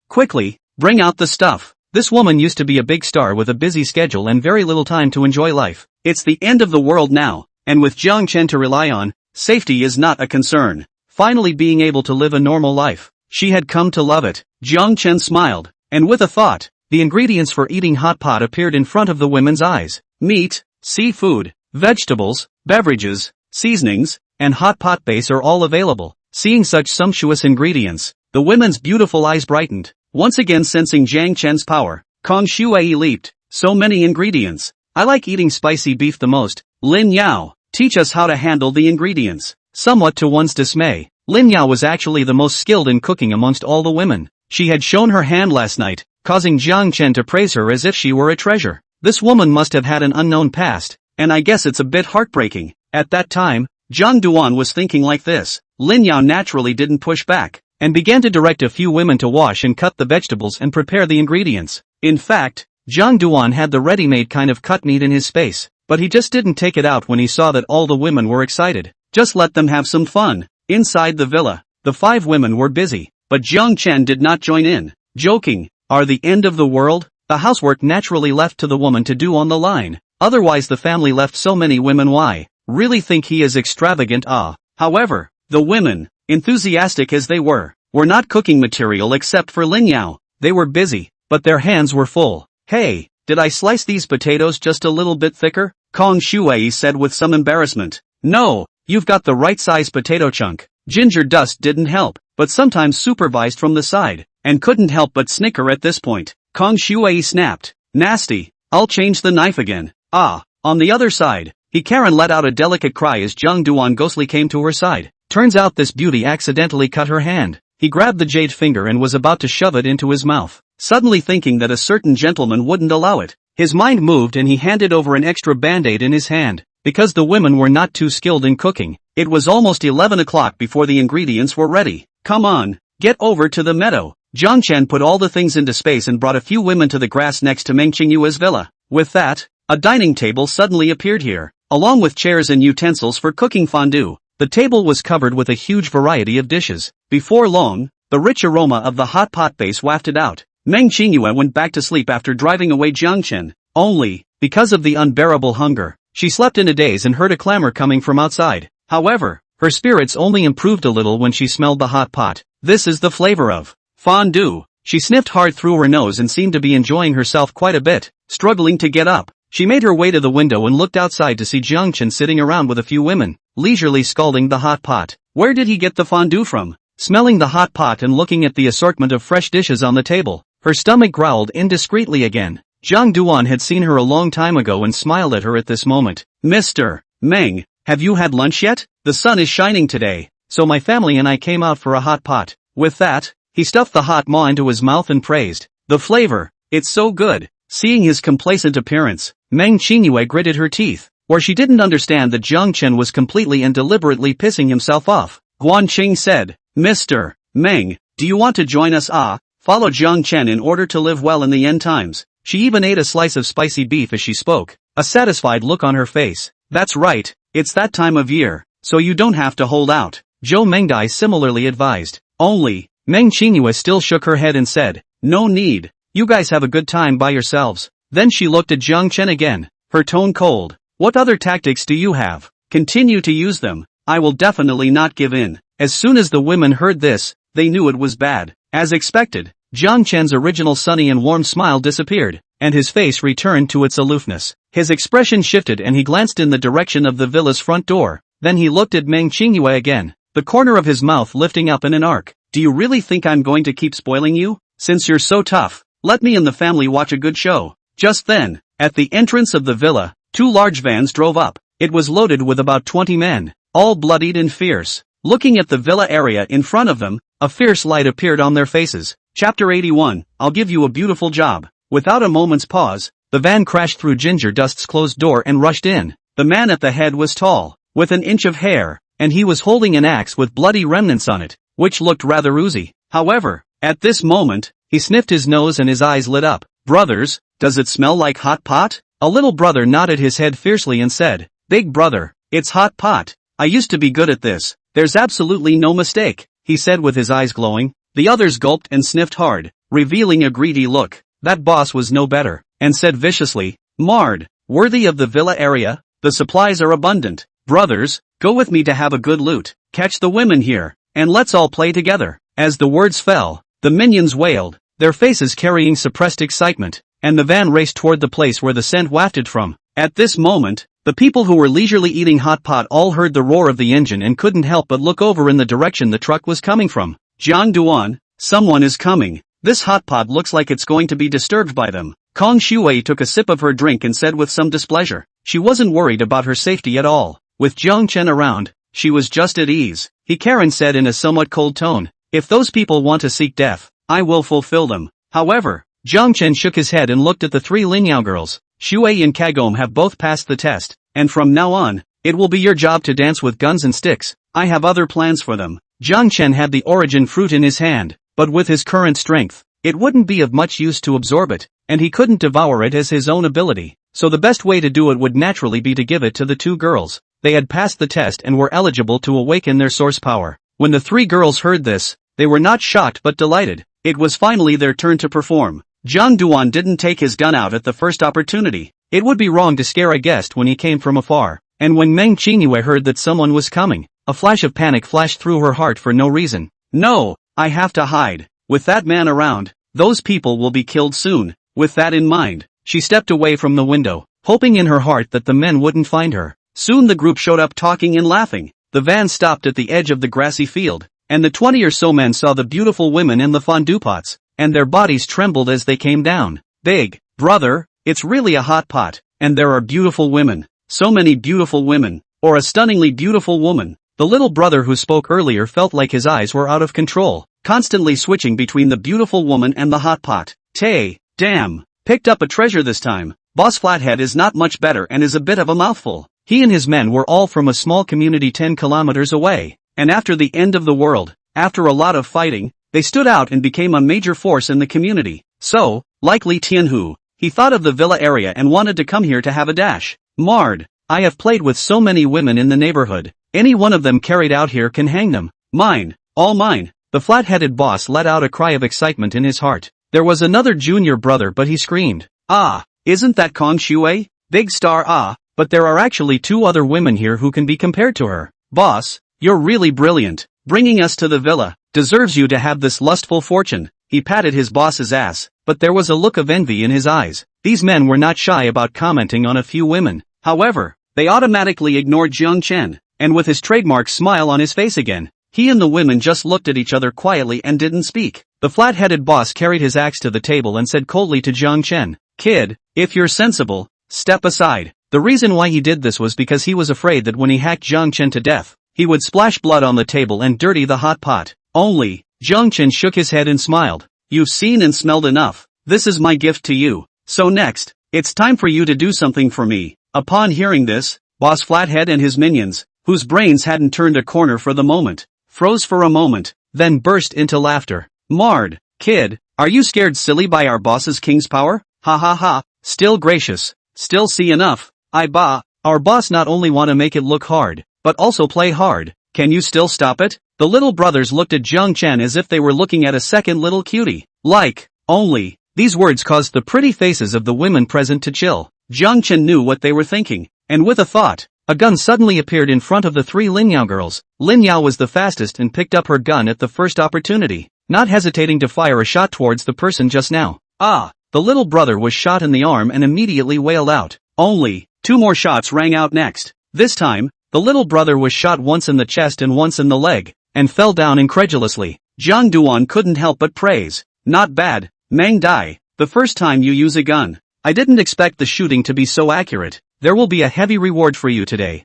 bring out the stuff. This woman used to be a big star with a busy schedule and very little time to enjoy life. It's the end of the world now, and with Zhang Chen to rely on, safety is not a concern. Finally being able to live a normal life. She had come to love it. Zhang Chen smiled, and with a thought, the ingredients for eating hot pot appeared in front of the women's eyes. Meat, seafood, vegetables, beverages, seasonings, and hot pot base are all available. Seeing such sumptuous ingredients, the women's beautiful eyes brightened. Once again sensing Zhang Chen's power, Kong Shuai leaped. So many ingredients. I like eating spicy beef the most. Lin Yao, teach us how to handle the ingredients. Somewhat to one's dismay, Lin Yao was actually the most skilled in cooking amongst all the women. She had shown her hand last night, causing Zhang Chen to praise her as if she were a treasure. This woman must have had an unknown past, and I guess it's a bit heartbreaking. At that time, Zhang Duan was thinking like this. Lin Yao naturally didn't push back, and began to direct a few women to wash and cut the vegetables and prepare the ingredients. In fact, Zhang Duan had the ready-made kind of cut meat in his space, but he just didn't take it out when he saw that all the women were excited. Just let them have some fun. Inside the villa, the 5 women were busy, but Zhang Chen did not join in. Joking, are the end of the world? The housework naturally left to the woman to do on the line. Otherwise the family left so many women. Why? Really think he is extravagant? However, the women, enthusiastic as they were not cooking material except for Lin Yao. They were busy, but their hands were full. Hey, did I slice these potatoes just a little bit thicker? Kong Shuai said with some embarrassment. No, you've got the right size potato chunk. Ginger Dust didn't help, but sometimes supervised from the side, and couldn't help but snicker at this point. Kong Shuai snapped. Nasty, I'll change the knife again. On the other side, Karen let out a delicate cry as Zhang Duan ghostly came to her side. Turns out this beauty accidentally cut her hand. He grabbed the jade finger and was about to shove it into his mouth, suddenly thinking that a certain gentleman wouldn't allow it. His mind moved and he handed over an extra band-aid in his hand. Because the women were not too skilled in cooking, it was almost 11 o'clock before the ingredients were ready. Come on, get over to the meadow. Zhang Chen put all the things into space and brought a few women to the grass next to Meng Qingyue's villa. With that, a dining table suddenly appeared here, along with chairs and utensils for cooking fondue. The table was covered with a huge variety of dishes. Before long, the rich aroma of the hot pot base wafted out. Meng Qingyue went back to sleep after driving away Zhang Chen. Only, because of the unbearable hunger, she slept in a daze and heard a clamor coming from outside. However, her spirits only improved a little when she smelled the hot pot. This is the flavor of fondue. She sniffed hard through her nose and seemed to be enjoying herself quite a bit. Struggling to get up, she made her way to the window and looked outside to see Zhang Chen sitting around with a few women, leisurely scalding the hot pot. Where did he get the fondue from? Smelling the hot pot and looking at the assortment of fresh dishes on the table, her stomach growled indiscreetly again. Zhang Duan had seen her a long time ago and smiled at her at this moment. Mr. Meng, have you had lunch yet? The sun is shining today, so my family and I came out for a hot pot. With that, he stuffed the hot maw into his mouth and praised the flavor. It's so good. Seeing his complacent appearance, Meng Qingyue gritted her teeth, or she didn't understand that Zhang Chen was completely and deliberately pissing himself off. Guan Qing said, Mr. Meng, do you want to join us? Follow Zhang Chen in order to live well in the end times. She even ate a slice of spicy beef as she spoke, a satisfied look on her face. That's right, it's that time of year, so you don't have to hold out. Zhou Mengdai similarly advised. Only, Meng Qingyue still shook her head and said, no need. You guys have a good time by yourselves. Then she looked at Jiang Chen again, her tone cold. What other tactics do you have? Continue to use them. I will definitely not give in. As soon as the women heard this, they knew it was bad. As expected, Jiang Chen's original sunny and warm smile disappeared, and his face returned to its aloofness. His expression shifted and he glanced in the direction of the villa's front door. Then he looked at Meng Qingyue again, the corner of his mouth lifting up in an arc. Do you really think I'm going to keep spoiling you? Since you're so tough, let me and the family watch a good show. Just then, at the entrance of the villa, 2 large vans drove up. It was loaded with about 20 men, all bloodied and fierce. Looking at the villa area in front of them, a fierce light appeared on their faces. Chapter 81, I'll give you a beautiful job. Without a moment's pause, the van crashed through Ginger Dust's closed door and rushed in. The man at the head was tall, with an inch of hair, and he was holding an axe with bloody remnants on it, which looked rather oozy. However, at this moment, he sniffed his nose and his eyes lit up. Brothers, does it smell like hot pot? A little brother nodded his head fiercely and said, Big brother, it's hot pot. I used to be good at this. There's absolutely no mistake, he said with his eyes glowing. The others gulped and sniffed hard, revealing a greedy look. That boss was no better, and said viciously, Marred, worthy of the villa area, the supplies are abundant. Brothers, go with me to have a good loot, catch the women here, and let's all play together. As the words fell, the minions wailed, their faces carrying suppressed excitement, and the van raced toward the place where the scent wafted from. At this moment, the people who were leisurely eating hot pot all heard the roar of the engine and couldn't help but look over in the direction the truck was coming from. Jiang Duan, someone is coming. This hot pot looks like it's going to be disturbed by them. Kong Shuai took a sip of her drink and said with some displeasure. She wasn't worried about her safety at all. With Jiang Chen around, she was just at ease. Karen said in a somewhat cold tone, if those people want to seek death, I will fulfill them. However, Jiang Chen shook his head and looked at the 3 Lingyao girls. Shuai and Kagome have both passed the test, and from now on, it will be your job to dance with guns and sticks. I have other plans for them. Jiang Chen had the origin fruit in his hand, but with his current strength, it wouldn't be of much use to absorb it, and he couldn't devour it as his own ability, so the best way to do it would naturally be to give it to the 2 girls. They had passed the test and were eligible to awaken their source power. When the 3 girls heard this, they were not shocked but delighted. It was finally their turn to perform. Jiang Duan didn't take his gun out at the first opportunity. It would be wrong to scare a guest when he came from afar. And when Meng Qingyue heard that someone was coming, a flash of panic flashed through her heart for no reason. No, I have to hide. With that man around, those people will be killed soon. With that in mind, she stepped away from the window, hoping in her heart that the men wouldn't find her. Soon the group showed up talking and laughing. The van stopped at the edge of the grassy field, and the 20 or so men saw the beautiful women in the fondue pots, and their bodies trembled as they came down. Big brother, it's really a hot pot, and there are beautiful women. So many beautiful women, or a stunningly beautiful woman. The little brother who spoke earlier felt like his eyes were out of control, constantly switching between the beautiful woman and the hot pot. Damn, picked up a treasure this time. Boss Flathead is not much better and is a bit of a mouthful. He and his men were all from a small community 10 kilometers away, and after the end of the world, after a lot of fighting, they stood out and became a major force in the community. So, like Li Tianhu, he thought of the villa area and wanted to come here to have a dash. Marred, I have played with so many women in the neighborhood. Any one of them carried out here can hang them. Mine, all mine. The flat-headed boss let out a cry of excitement in his heart. There was another junior brother but he screamed. Isn't that Kong Shuai? Big star but there are actually 2 other women here who can be compared to her. Boss, you're really brilliant. Bringing us to the villa deserves you to have this lustful fortune. He patted his boss's ass, but there was a look of envy in his eyes. These men were not shy about commenting on a few women. However, they automatically ignored Jiang Chen, and with his trademark smile on his face again, he and the women just looked at each other quietly and didn't speak. The flat-headed boss carried his axe to the table and said coldly to Jiang Chen, Kid, if you're sensible, step aside. The reason why he did this was because he was afraid that when he hacked Jiang Chen to death, he would splash blood on the table and dirty the hot pot. Only, Jiang Chen shook his head and smiled. You've seen and smelled enough. This is my gift to you. So next, it's time for you to do something for me. Upon hearing this, Boss Flathead and his minions, whose brains hadn't turned a corner for the moment, froze for a moment, then burst into laughter. Marred, kid, are you scared silly by our boss's king's power? Ha ha ha, still gracious, still see enough. Our boss not only want to make it look hard, but also play hard. Can you still stop it? The little brothers looked at Jiang Chen as if they were looking at a second little cutie. Only, These words caused the pretty faces of the women present to chill. Jiang Chen knew what they were thinking, and with a thought, a gun suddenly appeared in front of the three Lin Yao girls. Lin Yao was the fastest and picked up her gun at the first opportunity, not hesitating to fire a shot towards the person just now. Ah! The little brother was shot in the arm and immediately wailed out. Only 2 more shots rang out next. This time, the little brother was shot once in the chest and once in the leg, and fell down incredulously. Jiang Duan couldn't help but praise. Not bad, Meng Dai, the first time you use a gun. I didn't expect the shooting to be so accurate. There will be a heavy reward for you today.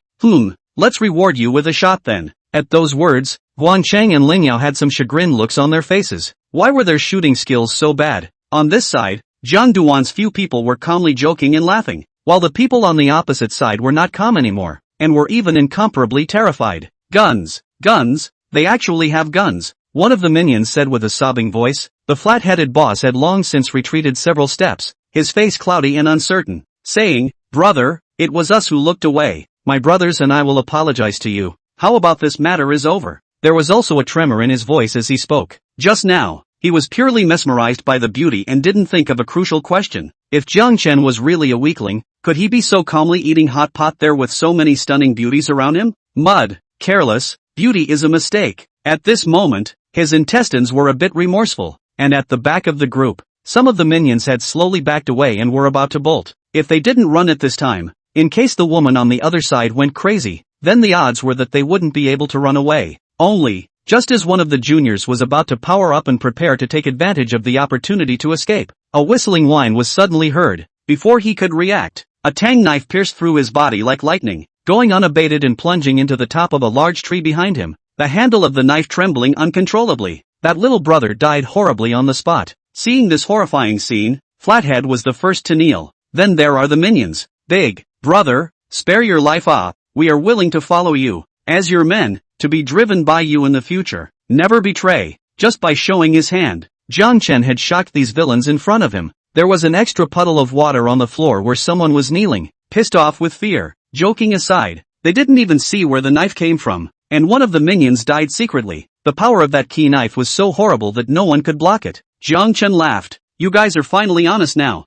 Let's reward you with a shot then. At those words, Guan Cheng and Ling Yao had some chagrin looks on their faces. Why were their shooting skills so bad? On this side, Jiang Duan's few people were calmly joking and laughing, while the people on the opposite side were not calm anymore, and were even incomparably terrified. Guns! Guns! They actually have guns! One of the minions said with a sobbing voice. The flat-headed boss had long since retreated several steps, his face cloudy and uncertain, saying, "Brother, it was us who looked away. My brothers and I will apologize to you. How about this matter is over?" There was also a tremor in his voice as he spoke. Just now, he was purely mesmerized by the beauty and didn't think of a crucial question. If Jiang Chen was really a weakling, could he be so calmly eating hot pot there with so many stunning beauties around him? Mud, careless, beauty is a mistake. At this moment, his intestines were a bit remorseful, and at the back of the group, some of the minions had slowly backed away and were about to bolt. If they didn't run at this time, in case the woman on the other side went crazy, then the odds were that they wouldn't be able to run away. Only, just as one of the juniors was about to power up and prepare to take advantage of the opportunity to escape, a whistling whine was suddenly heard. Before he could react, a tang knife pierced through his body like lightning, going unabated and plunging into the top of a large tree behind him, the handle of the knife trembling uncontrollably. That little brother died horribly on the spot. Seeing this horrifying scene, Flathead was the first to kneel. Then there are the minions. Big brother, spare your life. We are willing to follow you, as your men, to be driven by you in the future. Never betray. Just by showing his hand, Jiang Chen had shocked these villains in front of him. There was an extra puddle of water on the floor where someone was kneeling, pissed off with fear. Joking aside, they didn't even see where the knife came from, and one of the minions died secretly. The power of that key knife was so horrible that no one could block it. Jiang Chen laughed. You guys are finally honest now.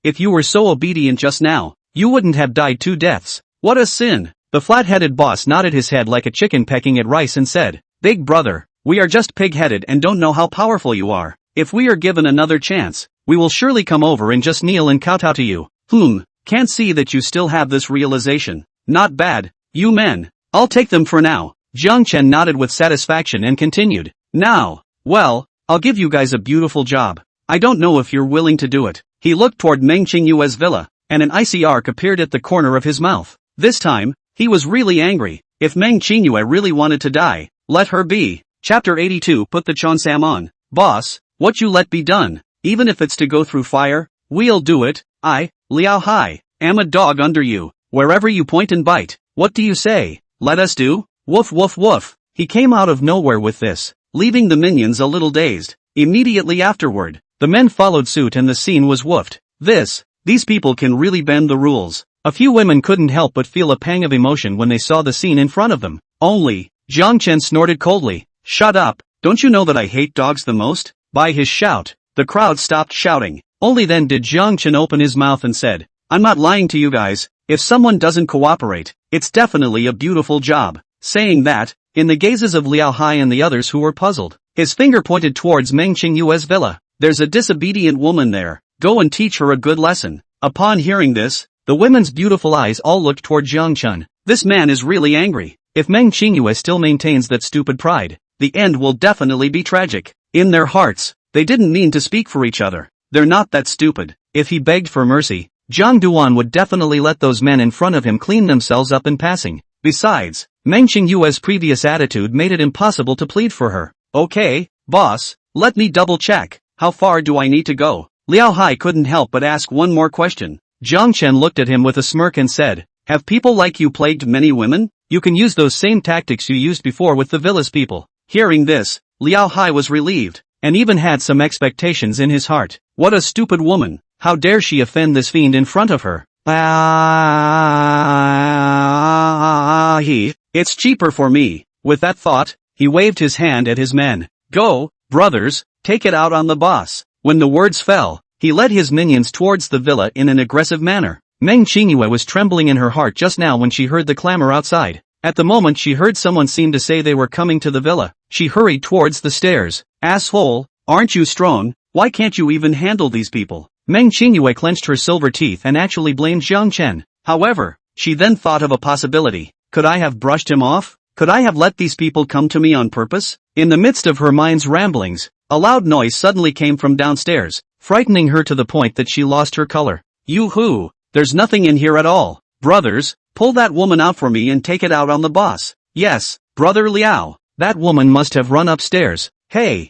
If you were so obedient just now, you wouldn't have died 2 deaths. What a sin. The flat-headed boss nodded his head like a chicken pecking at rice and said, Big brother, we are just pig-headed and don't know how powerful you are. If we are given another chance, we will surely come over and just kneel and kowtow to you. Can't see that you still have this realization. Not bad, you men. I'll take them for now. Jiang Chen nodded with satisfaction and continued. Now, well, I'll give you guys a beautiful job. I don't know if you're willing to do it. He looked toward Meng Qingyue's villa, and an icy arc appeared at the corner of his mouth. This time, he was really angry. If Meng Qingyue really wanted to die, let her be. Chapter 82. Put the Chonsam on. Boss, what you let be done. Even if it's to go through fire, we'll do it. I, Liao Hai, am a dog under you. Wherever you point and bite. What do you say? Let us do? Woof woof woof. He came out of nowhere with this, leaving the minions a little dazed. Immediately afterward, the men followed suit and the scene was woofed. These people can really bend the rules. A few women couldn't help but feel a pang of emotion when they saw the scene in front of them. Only, Jiang Chen snorted coldly. Shut up, don't you know that I hate dogs the most? By his shout, the crowd stopped shouting. Only then did Jiang Chen open his mouth and said, I'm not lying to you guys. If someone doesn't cooperate, it's definitely a beautiful job. Saying that, in the gazes of Liao Hai and the others who were puzzled, his finger pointed towards Meng Qingyue's villa. There's a disobedient woman there. Go and teach her a good lesson. Upon hearing this, the women's beautiful eyes all looked toward Jiang Chen. This man is really angry. If Meng Qingyue still maintains that stupid pride, the end will definitely be tragic. In their hearts, they didn't mean to speak for each other. They're not that stupid. If he begged for mercy, Jiang Duan would definitely let those men in front of him clean themselves up in passing. Besides, Meng Qingyue's previous attitude made it impossible to plead for her. Okay, boss, let me double check. How far do I need to go? Liao Hai couldn't help but ask one more question. Jiang Chen looked at him with a smirk and said, Have people like you plagued many women? You can use those same tactics you used before with the villa's people. Hearing this, Liao Hai was relieved, and even had some expectations in his heart. What a stupid woman. How dare she offend this fiend in front of her? It's cheaper for me. With that thought, he waved his hand at his men. Go, brothers, take it out on the boss. When the words fell, he led his minions towards the villa in an aggressive manner. Meng Qingyue was trembling in her heart just now when she heard the clamor outside. At the moment she heard someone seem to say they were coming to the villa. She hurried towards the stairs. Asshole, aren't you strong? Why can't you even handle these people? Meng Qingyue clenched her silver teeth and actually blamed Jiang Chen. However, she then thought of a possibility. Could I have brushed him off? Could I have let these people come to me on purpose? In the midst of her mind's ramblings, a loud noise suddenly came from downstairs, frightening her to the point that she lost her color. Yoo-hoo, there's nothing in here at all. Brothers, pull that woman out for me and take it out on the boss. Yes, Brother Liao, that woman must have run upstairs. Hey,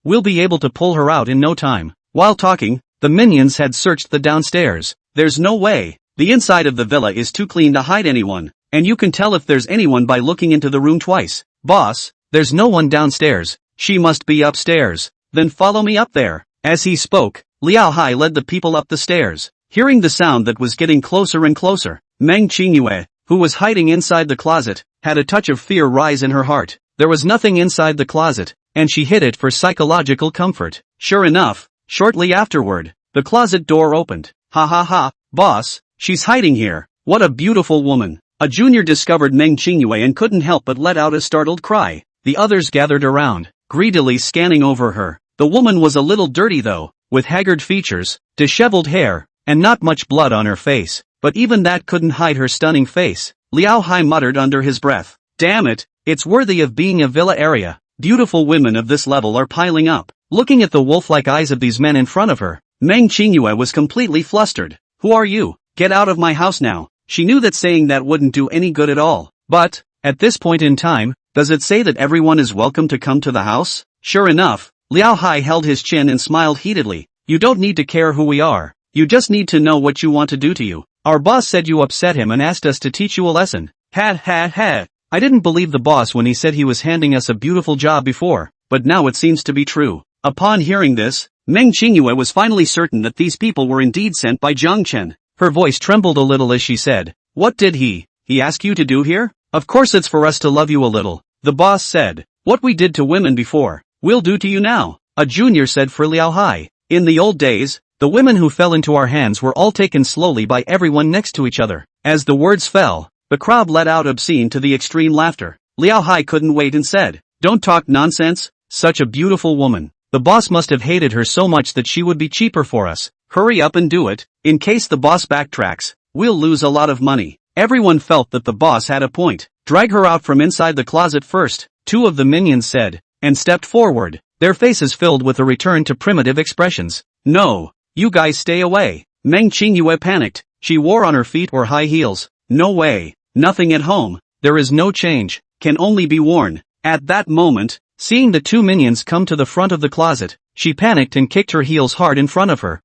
we'll be able to pull her out in no time. While talking, the minions had searched the downstairs. There's no way. The inside of the villa is too clean to hide anyone, and you can tell if there's anyone by looking into the room twice. Boss, there's no one downstairs. She must be upstairs. Then follow me up there. As he spoke, Liao Hai led the people up the stairs. Hearing the sound that was getting closer and closer, Meng Qingyue, who was hiding inside the closet, had a touch of fear rise in her heart. There was nothing inside the closet, and she hid it for psychological comfort. Sure enough, shortly afterward, the closet door opened. Ha, boss, she's hiding here. What a beautiful woman. A junior discovered Meng Qingyue and couldn't help but let out a startled cry. The others gathered around, greedily scanning over her. The woman was a little dirty though, with haggard features, disheveled hair, and not much blood on her face, but even that couldn't hide her stunning face. Liao Hai muttered under his breath. Damn it, it's worthy of being a villa area. Beautiful women of this level are piling up. Looking at the wolf-like eyes of these men in front of her, Meng Qingyue was completely flustered. Who are you? Get out of my house now. She knew that saying that wouldn't do any good at all. But, at this point in time, does it say that everyone is welcome to come to the house? Sure enough, Liao Hai held his chin and smiled heatedly. You don't need to care who we are. You just need to know what you want to do to you. Our boss said you upset him and asked us to teach you a lesson. Ha. I didn't believe the boss when he said he was handing us a beautiful job before, but now it seems to be true. Upon hearing this, Meng Qingyue was finally certain that these people were indeed sent by Jiang Chen. Her voice trembled a little as she said, What did he ask you to do here? Of course it's for us to love you a little. The boss said, What we did to women before, we'll do to you now. A junior said for Liao Hai. In the old days, the women who fell into our hands were all taken slowly by everyone next to each other. As the words fell, the crowd let out obscene to the extreme laughter. Liao Hai couldn't wait and said, Don't talk nonsense, such a beautiful woman. The boss must have hated her so much that she would be cheaper for us. Hurry up and do it, in case the boss backtracks, we'll lose a lot of money. Everyone felt that the boss had a point. Drag her out from inside the closet first, two of the minions said, and stepped forward, their faces filled with a return to primitive expressions. No, you guys stay away. Meng Qingyue panicked. She wore on her feet or high heels. No way, nothing at home. There is no change, can only be worn. At that moment, seeing the two minions come to the front of the closet, she panicked and kicked her heels hard in front of her.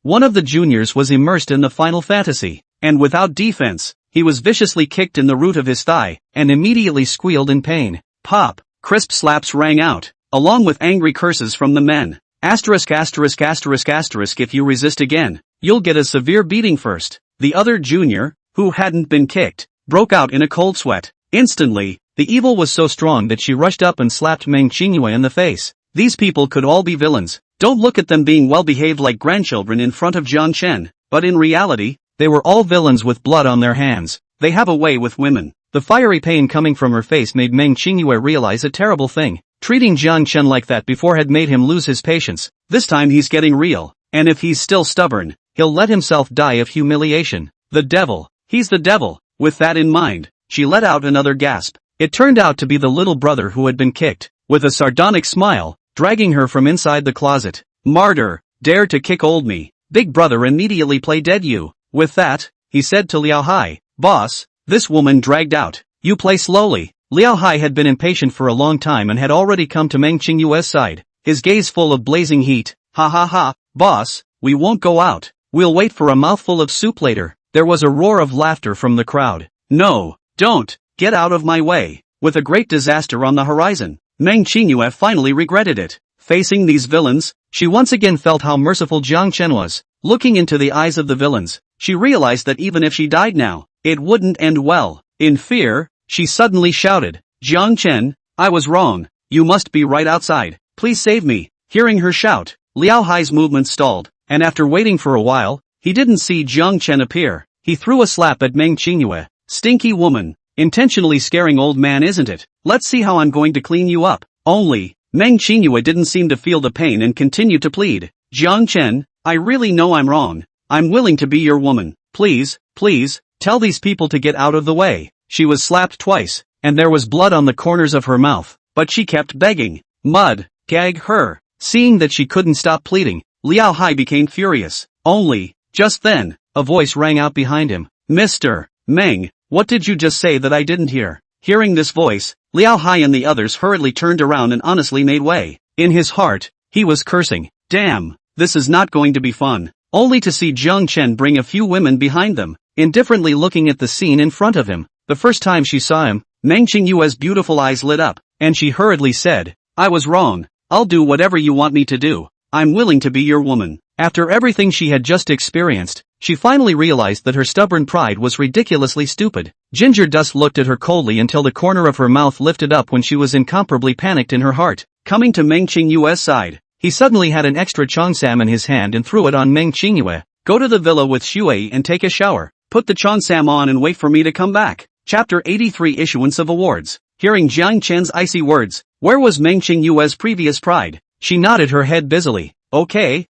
One of the juniors was immersed in the final fantasy, and without defense, he was viciously kicked in the root of his thigh, and immediately squealed in pain. Pop, crisp slaps rang out, along with angry curses from the men. Asterisk. If you resist again, you'll get a severe beating first. The other junior, who hadn't been kicked, broke out in a cold sweat. Instantly, the evil was so strong that she rushed up and slapped Meng Qingyue in the face. These people could all be villains. Don't look at them being well-behaved like grandchildren in front of Jiang Chen, but in reality, they were all villains with blood on their hands. They have a way with women. The fiery pain coming from her face made Meng Qingyue realize a terrible thing. Treating Jiang Chen like that before had made him lose his patience. This time he's getting real, and if he's still stubborn, he'll let himself die of humiliation. The devil, he's the devil. With that in mind, she let out another gasp. It turned out to be the little brother who had been kicked. With a sardonic smile, dragging her from inside the closet. Martyr, dare to kick old me. Big brother immediately play dead you. With that, he said to Liao Hai, Boss, this woman dragged out. You play slowly. Liao Hai had been impatient for a long time and had already come to Meng Qingyue's side, his gaze full of blazing heat. Ha, boss, we won't go out. We'll wait for a mouthful of soup later. There was a roar of laughter from the crowd. No, don't, get out of my way. With a great disaster on the horizon, Meng Qingyue finally regretted it. Facing these villains, she once again felt how merciful Jiang Chen was. Looking into the eyes of the villains, she realized that even if she died now, it wouldn't end well. In fear, she suddenly shouted, Jiang Chen, I was wrong. You must be right outside. Please save me. Hearing her shout, Liao Hai's movement stalled, and after waiting for a while, he didn't see Jiang Chen appear. He threw a slap at Meng Qingyue. Stinky woman. Intentionally scaring old man, isn't it? Let's see how I'm going to clean you up. Only, Meng Qingyue didn't seem to feel the pain and continued to plead. Jiang Chen, I really know I'm wrong. I'm willing to be your woman. Please, please, tell these people to get out of the way. She was slapped twice, and there was blood on the corners of her mouth, but she kept begging. Mud, gag her. Seeing that she couldn't stop pleading, Liao Hai became furious. Only, just then, a voice rang out behind him. Mr. Meng, what did you just say that I didn't hear? Hearing this voice, Liao Hai and the others hurriedly turned around and honestly made way. In his heart, he was cursing. Damn, this is not going to be fun. Only to see Jiang Chen bring a few women behind them, indifferently looking at the scene in front of him. The first time she saw him, Meng Qingyue's beautiful eyes lit up, and she hurriedly said, I was wrong. I'll do whatever you want me to do. I'm willing to be your woman. After everything she had just experienced, she finally realized that her stubborn pride was ridiculously stupid. Ginger Dust looked at her coldly until the corner of her mouth lifted up when she was incomparably panicked in her heart. Coming to Meng Qingyue's side, he suddenly had an extra cheongsam in his hand and threw it on Meng Qingyue. Go to the villa with Shuei and take a shower. Put the cheongsam on and wait for me to come back. Chapter 83 Issuance of Awards. Hearing Jiang Chen's icy words, where was Meng Qingyue's previous pride? She nodded her head busily. Okay,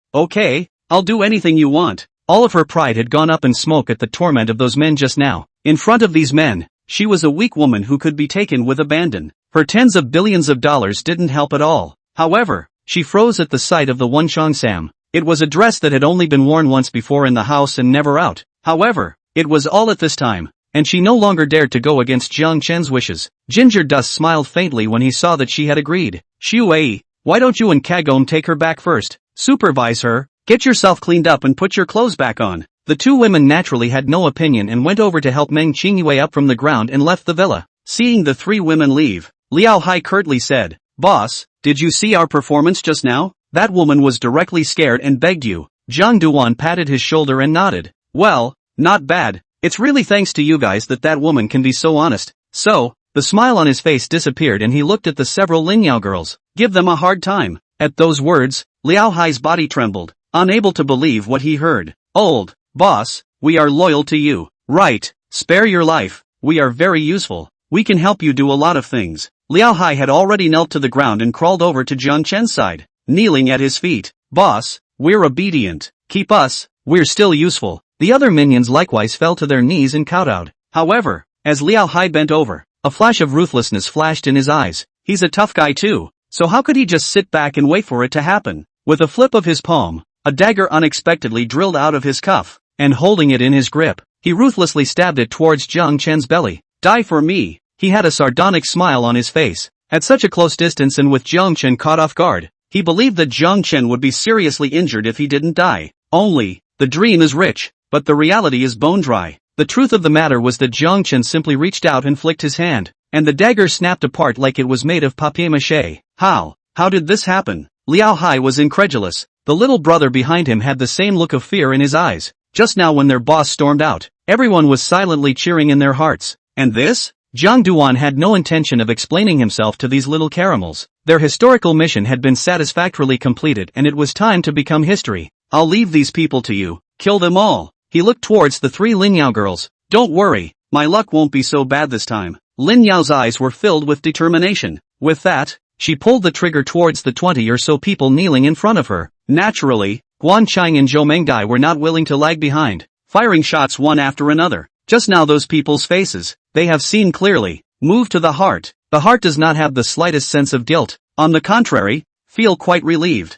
I'll do anything you want. All of her pride had gone up in smoke at the torment of those men just now. In front of these men, she was a weak woman who could be taken with abandon. Her tens of billions of dollars didn't help at all. However, she froze at the sight of the one cheongsam. It was a dress that had only been worn once before in the house and never out. However, it was all at this time, and she no longer dared to go against Jiang Chen's wishes. Ginger Dust smiled faintly when he saw that she had agreed. Xu Wei, why don't you and Kagome take her back first? Supervise her, get yourself cleaned up and put your clothes back on. The two women naturally had no opinion and went over to help Meng Qingyue up from the ground and left the villa. Seeing the three women leave, Liao Hai curtly said, Boss, did you see our performance just now? That woman was directly scared and begged you. Zhang Duan patted his shoulder and nodded. Well, not bad. It's really thanks to you guys that woman can be so honest. So, the smile on his face disappeared and he looked at the several Linyao girls. Give them a hard time. At those words, Liao Hai's body trembled, unable to believe what he heard. Old boss, we are loyal to you. Right, spare your life. We are very useful. We can help you do a lot of things. Liao Hai had already knelt to the ground and crawled over to Jiang Chen's side, kneeling at his feet. Boss, we're obedient. Keep us, we're still useful. The other minions likewise fell to their knees and kowtowed. However, as Liao Hai bent over, a flash of ruthlessness flashed in his eyes. He's a tough guy too, so how could he just sit back and wait for it to happen? With a flip of his palm, a dagger unexpectedly drilled out of his cuff, and holding it in his grip, he ruthlessly stabbed it towards Jiang Chen's belly. Die for me. He had a sardonic smile on his face. At such a close distance and with Jiang Chen caught off guard, he believed that Jiang Chen would be seriously injured if he didn't die. Only, the dream is rich, but the reality is bone dry. The truth of the matter was that Jiang Chen simply reached out and flicked his hand, and the dagger snapped apart like it was made of papier-mâché. How did this happen? Liao Hai was incredulous. The little brother behind him had the same look of fear in his eyes. Just now when their boss stormed out, everyone was silently cheering in their hearts. And this? Zhang Duan had no intention of explaining himself to these little caramels. Their historical mission had been satisfactorily completed and it was time to become history. I'll leave these people to you. Kill them all. He looked towards the three Linyao girls. Don't worry, my luck won't be so bad this time. Linyao's eyes were filled with determination. With that, she pulled the trigger towards the 20 or so people kneeling in front of her. Naturally, Guan Chang and Zhou Mengdai were not willing to lag behind, firing shots one after another. Just now those people's faces, they have seen clearly, move to the heart. The heart does not have the slightest sense of guilt. On the contrary, feel quite relieved.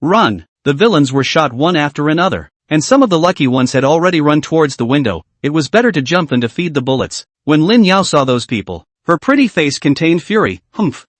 Run! The villains were shot one after another, and some of the lucky ones had already run towards the window. It was better to jump than to feed the bullets. When Lin Yao saw those people, her pretty face contained fury.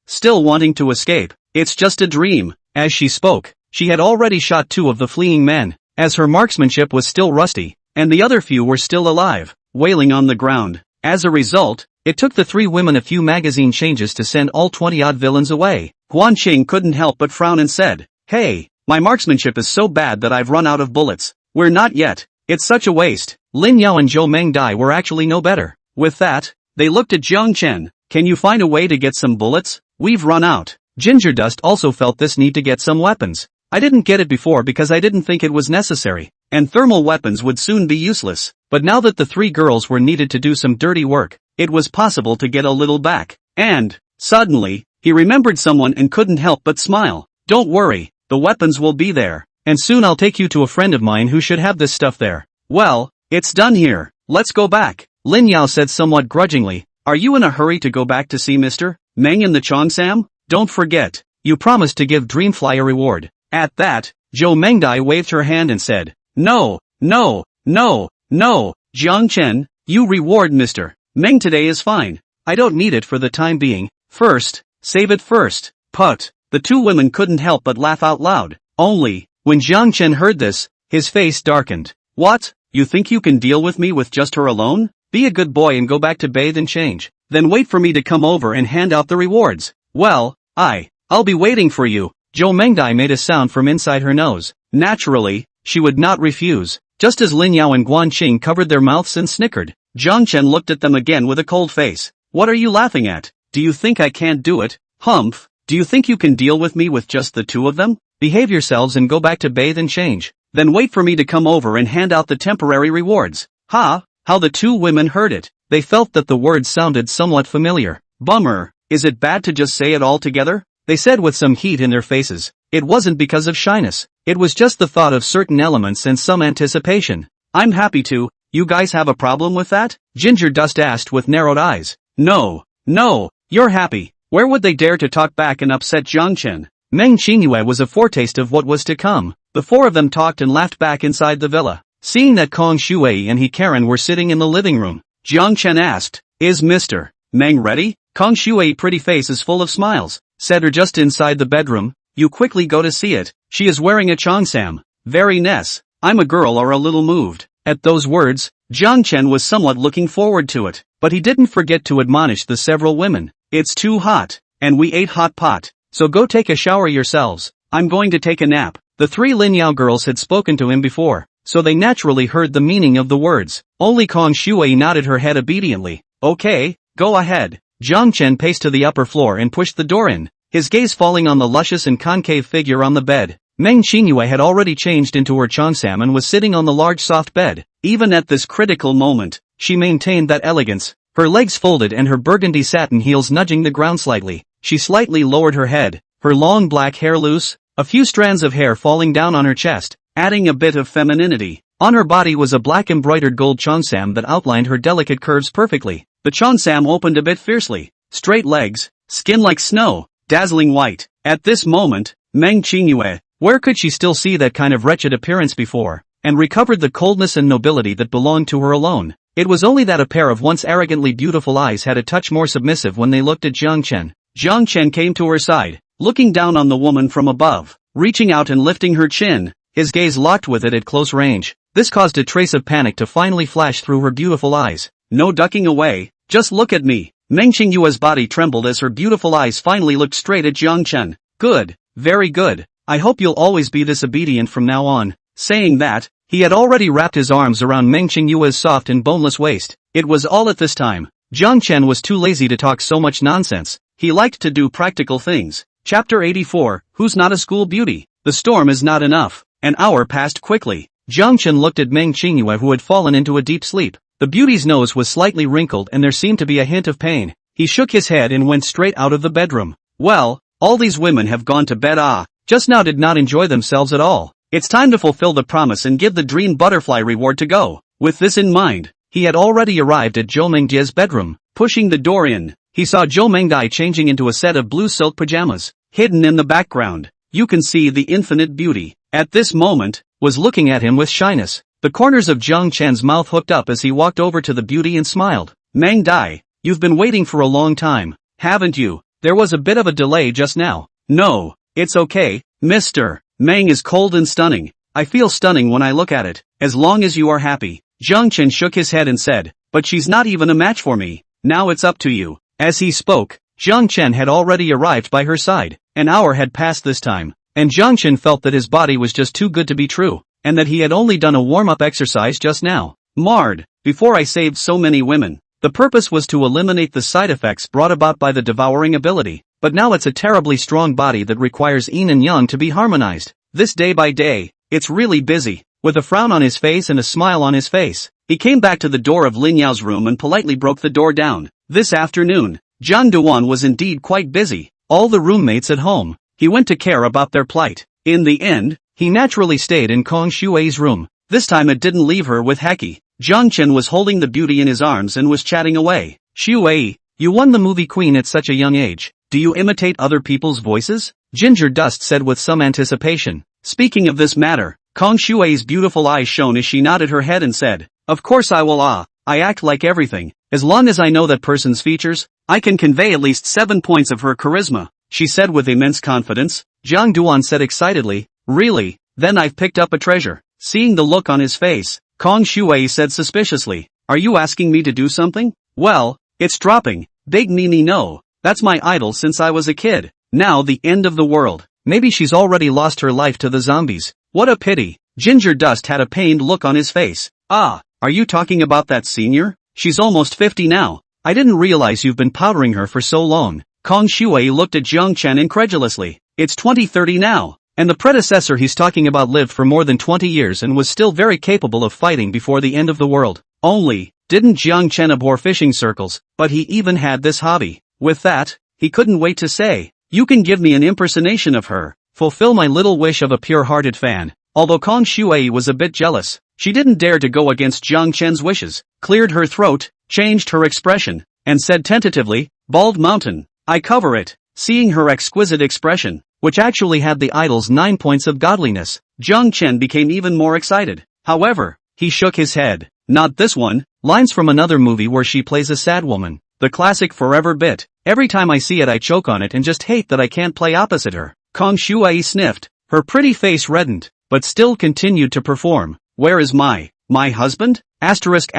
Still wanting to escape. It's just a dream. As she spoke, she had already shot two of the fleeing men, as her marksmanship was still rusty, and the other few were still alive, wailing on the ground. As a result, it took the three women a few magazine changes to send all 20-odd villains away. Guan Qing couldn't help but frown and said, Hey, my marksmanship is so bad that I've run out of bullets. We're not yet. It's such a waste. Lin Yao and Zhou Mengdai were actually no better. With that, they looked at Jiang Chen. Can you find a way to get some bullets? We've run out. Ginger Dust also felt this need to get some weapons. I didn't get it before because I didn't think it was necessary, and thermal weapons would soon be useless, but now that the three girls were needed to do some dirty work, it was possible to get a little back. And, suddenly, he remembered someone and couldn't help but smile. Don't worry, the weapons will be there, and soon I'll take you to a friend of mine who should have this stuff there. Well, it's done here, let's go back, Lin Yao said somewhat grudgingly. Are you in a hurry to go back to see Mr. Meng and the Cheongsam? Don't forget, you promised to give Dreamfly a reward. At that, Zhou Mengdai waved her hand and said, No, no, no, no, Jiang Chen, you reward Mr. Meng today is fine. I don't need it for the time being. First, save it first. Put. The two women couldn't help but laugh out loud. Only, when Jiang Chen heard this, his face darkened. What? You think you can deal with me with just her alone? Be a good boy and go back to bathe and change. Then wait for me to come over and hand out the rewards. Well, I'll be waiting for you. Zhou Mengdai made a sound from inside her nose. Naturally, she would not refuse. Just as Lin Yao and Guan Qing covered their mouths and snickered, Jiang Chen looked at them again with a cold face. What are you laughing at? Do you think I can't do it? Humph, do you think you can deal with me with just the two of them? Behave yourselves and go back to bathe and change. Then wait for me to come over and hand out the temporary rewards. Ha! How the two women heard it. They felt that the words sounded somewhat familiar. Bummer, is it bad to just say it all together? They said with some heat in their faces. It wasn't because of shyness. It was just the thought of certain elements and some anticipation. I'm happy to. You guys have a problem with that? Ginger Dust asked with narrowed eyes. No, you're happy. Where would they dare to talk back and upset Jiang Chen? Meng Qingyue was a foretaste of what was to come. The four of them talked and laughed back inside the villa. Seeing that Kong Shuai and He Karen were sitting in the living room, Jiang Chen asked, Is Mr. Meng ready? Kong Shuai's pretty face is full of smiles. Said her just inside the bedroom. You quickly go to see it. She is wearing a cheongsam. Very nice. I'm a girl or a little moved. At those words, Jiang Chen was somewhat looking forward to it, but he didn't forget to admonish the several women. It's too hot, and we ate hot pot, so go take a shower yourselves. I'm going to take a nap. The three Lin Yao girls had spoken to him before, so they naturally heard the meaning of the words. Only Kong Shuai nodded her head obediently. Okay, go ahead. Jiang Chen paced to the upper floor and pushed the door in, his gaze falling on the luscious and concave figure on the bed. Meng Qingyue had already changed into her cheongsam and was sitting on the large soft bed. Even at this critical moment, she maintained that elegance, her legs folded and her burgundy satin heels nudging the ground slightly. She slightly lowered her head, her long black hair loose, a few strands of hair falling down on her chest, adding a bit of femininity. On her body was a black embroidered gold cheongsam that outlined her delicate curves perfectly. The cheongsam opened a bit fiercely. Straight legs, skin like snow, dazzling white. At this moment, Meng Qingyue, where could she still see that kind of wretched appearance before, and recovered the coldness and nobility that belonged to her alone. It was only that a pair of once arrogantly beautiful eyes had a touch more submissive when they looked at Jiang Chen. Jiang Chen came to her side, looking down on the woman from above, reaching out and lifting her chin, his gaze locked with it at close range. This caused a trace of panic to finally flash through her beautiful eyes. No ducking away, just look at me. Meng Qingyue's body trembled as her beautiful eyes finally looked straight at Jiang Chen. Good, very good. I hope you'll always be this obedient from now on. Saying that, he had already wrapped his arms around Meng Qingyue's soft and boneless waist. It was all at this time. Jiang Chen was too lazy to talk so much nonsense. He liked to do practical things. Chapter 84, Who's Not a School Beauty? The storm is not enough. An hour passed quickly. Jiang Chen looked at Meng Qingyue who had fallen into a deep sleep. The beauty's nose was slightly wrinkled and there seemed to be a hint of pain. He shook his head and went straight out of the bedroom. Well, all these women have gone to bed just now did not enjoy themselves at all. It's time to fulfill the promise and give the dream butterfly reward to go. With this in mind, he had already arrived at Zhou Mengdai's bedroom. Pushing the door in, he saw Zhou Mengdai changing into a set of blue silk pajamas. Hidden in the background, you can see the infinite beauty. At this moment, was looking at him with shyness. The corners of Jiang Chen's mouth hooked up as he walked over to the beauty and smiled. Mengdai, you've been waiting for a long time, haven't you? There was a bit of a delay just now. No, it's okay, Mr. Meng is cold and stunning. I feel stunning when I look at it, as long as you are happy. Jiang Chen shook his head and said, but she's not even a match for me. Now it's up to you. As he spoke, Jiang Chen had already arrived by her side. An hour had passed this time, and Jiang Chen felt that his body was just too good to be true, and that he had only done a warm-up exercise just now. Marred, before I saved so many women. The purpose was to eliminate the side effects brought about by the devouring ability, but now it's a terribly strong body that requires yin and yang to be harmonized. This day by day, it's really busy. With a frown on his face and a smile on his face, he came back to the door of Lin Yao's room and politely broke the door down. This afternoon, Jiang Duan was indeed quite busy. All the roommates at home, he went to care about their plight. In the end, he naturally stayed in Kong Shui's room. This time it didn't leave her with Heki. Jiang Chen was holding the beauty in his arms and was chatting away. Shui, you won the movie queen at such a young age. Do you imitate other people's voices? Ginger Dust said with some anticipation. Speaking of this matter, Kong Shui's beautiful eyes shone as she nodded her head and said, of course I will. I act like everything. As long as I know that person's features, I can convey at least 7 points of her charisma, she said with immense confidence. Jiang Duan said excitedly, really? Then I've picked up a treasure. Seeing the look on his face, Kong Shui said suspiciously, are you asking me to do something? Well, it's dropping. Big Nini no. That's my idol since I was a kid. Now the end of the world. Maybe she's already lost her life to the zombies. What a pity. Ginger Dust had a pained look on his face. Ah, are you talking about that senior? She's almost 50 now. I didn't realize you've been powdering her for so long. Kong Shui looked at Jiang Chen incredulously. It's 2030 now. And the predecessor he's talking about lived for more than 20 years and was still very capable of fighting before the end of the world. Only, didn't Jiang Chen abhor fishing circles, but he even had this hobby. With that, he couldn't wait to say, you can give me an impersonation of her, fulfill my little wish of a pure-hearted fan. Although Kong Shui was a bit jealous, she didn't dare to go against Jiang Chen's wishes, cleared her throat, changed her expression, and said tentatively, Bald Mountain, I cover it. Seeing her exquisite expression, which actually had the idol's 9 points of godliness, Jiang Chen became even more excited. However, he shook his head. Not this one. Lines from another movie where she plays a sad woman. The classic forever bit. Every time I see it I choke on it and just hate that I can't play opposite her. Kong Shui sniffed. Her pretty face reddened, but still continued to perform. Where is my husband? Asterisk.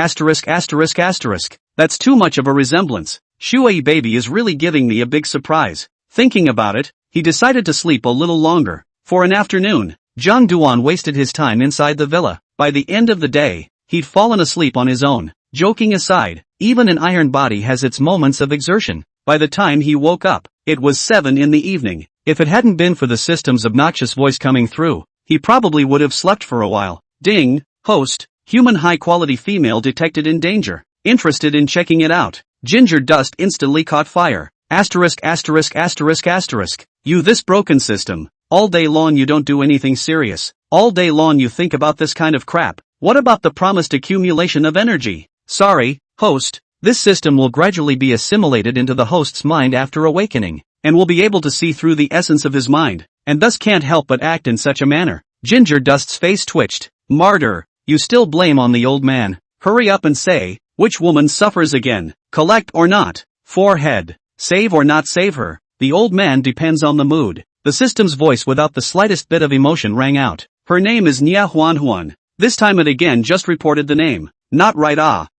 That's too much of a resemblance. Shui baby is really giving me a big surprise. Thinking about it, he decided to sleep a little longer. For an afternoon, Jiang Duan wasted his time inside the villa. By the end of the day, he'd fallen asleep on his own. Joking aside, even an iron body has its moments of exertion. By the time he woke up, it was 7 in the evening. If it hadn't been for the system's obnoxious voice coming through, he probably would have slept for a while. Ding, host, human high-quality female detected in danger. Interested in checking it out. Ginger Dust instantly caught fire. Asterisk. You this broken system. All day long you don't do anything serious. All day long you think about this kind of crap. What about the promised accumulation of energy? Sorry, host. This system will gradually be assimilated into the host's mind after awakening, and will be able to see through the essence of his mind, and thus can't help but act in such a manner. Ginger Dust's face twitched. Martyr, you still blame on the old man. Hurry up and say, which woman suffers again? Collect or not? Forehead. Save or not save her? The old man depends on the mood. The system's voice without the slightest bit of emotion rang out. Her name is Nia Huanhuan. This time it again just reported the name. Not right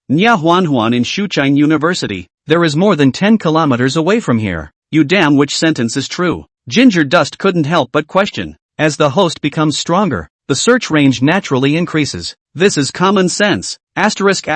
Nia Huanhuan in Shuchang University. There is more than 10 kilometers away from here. You damn which sentence is true? Ginger Dust couldn't help but question. As the host becomes stronger, the search range naturally increases. This is common sense. Asterisk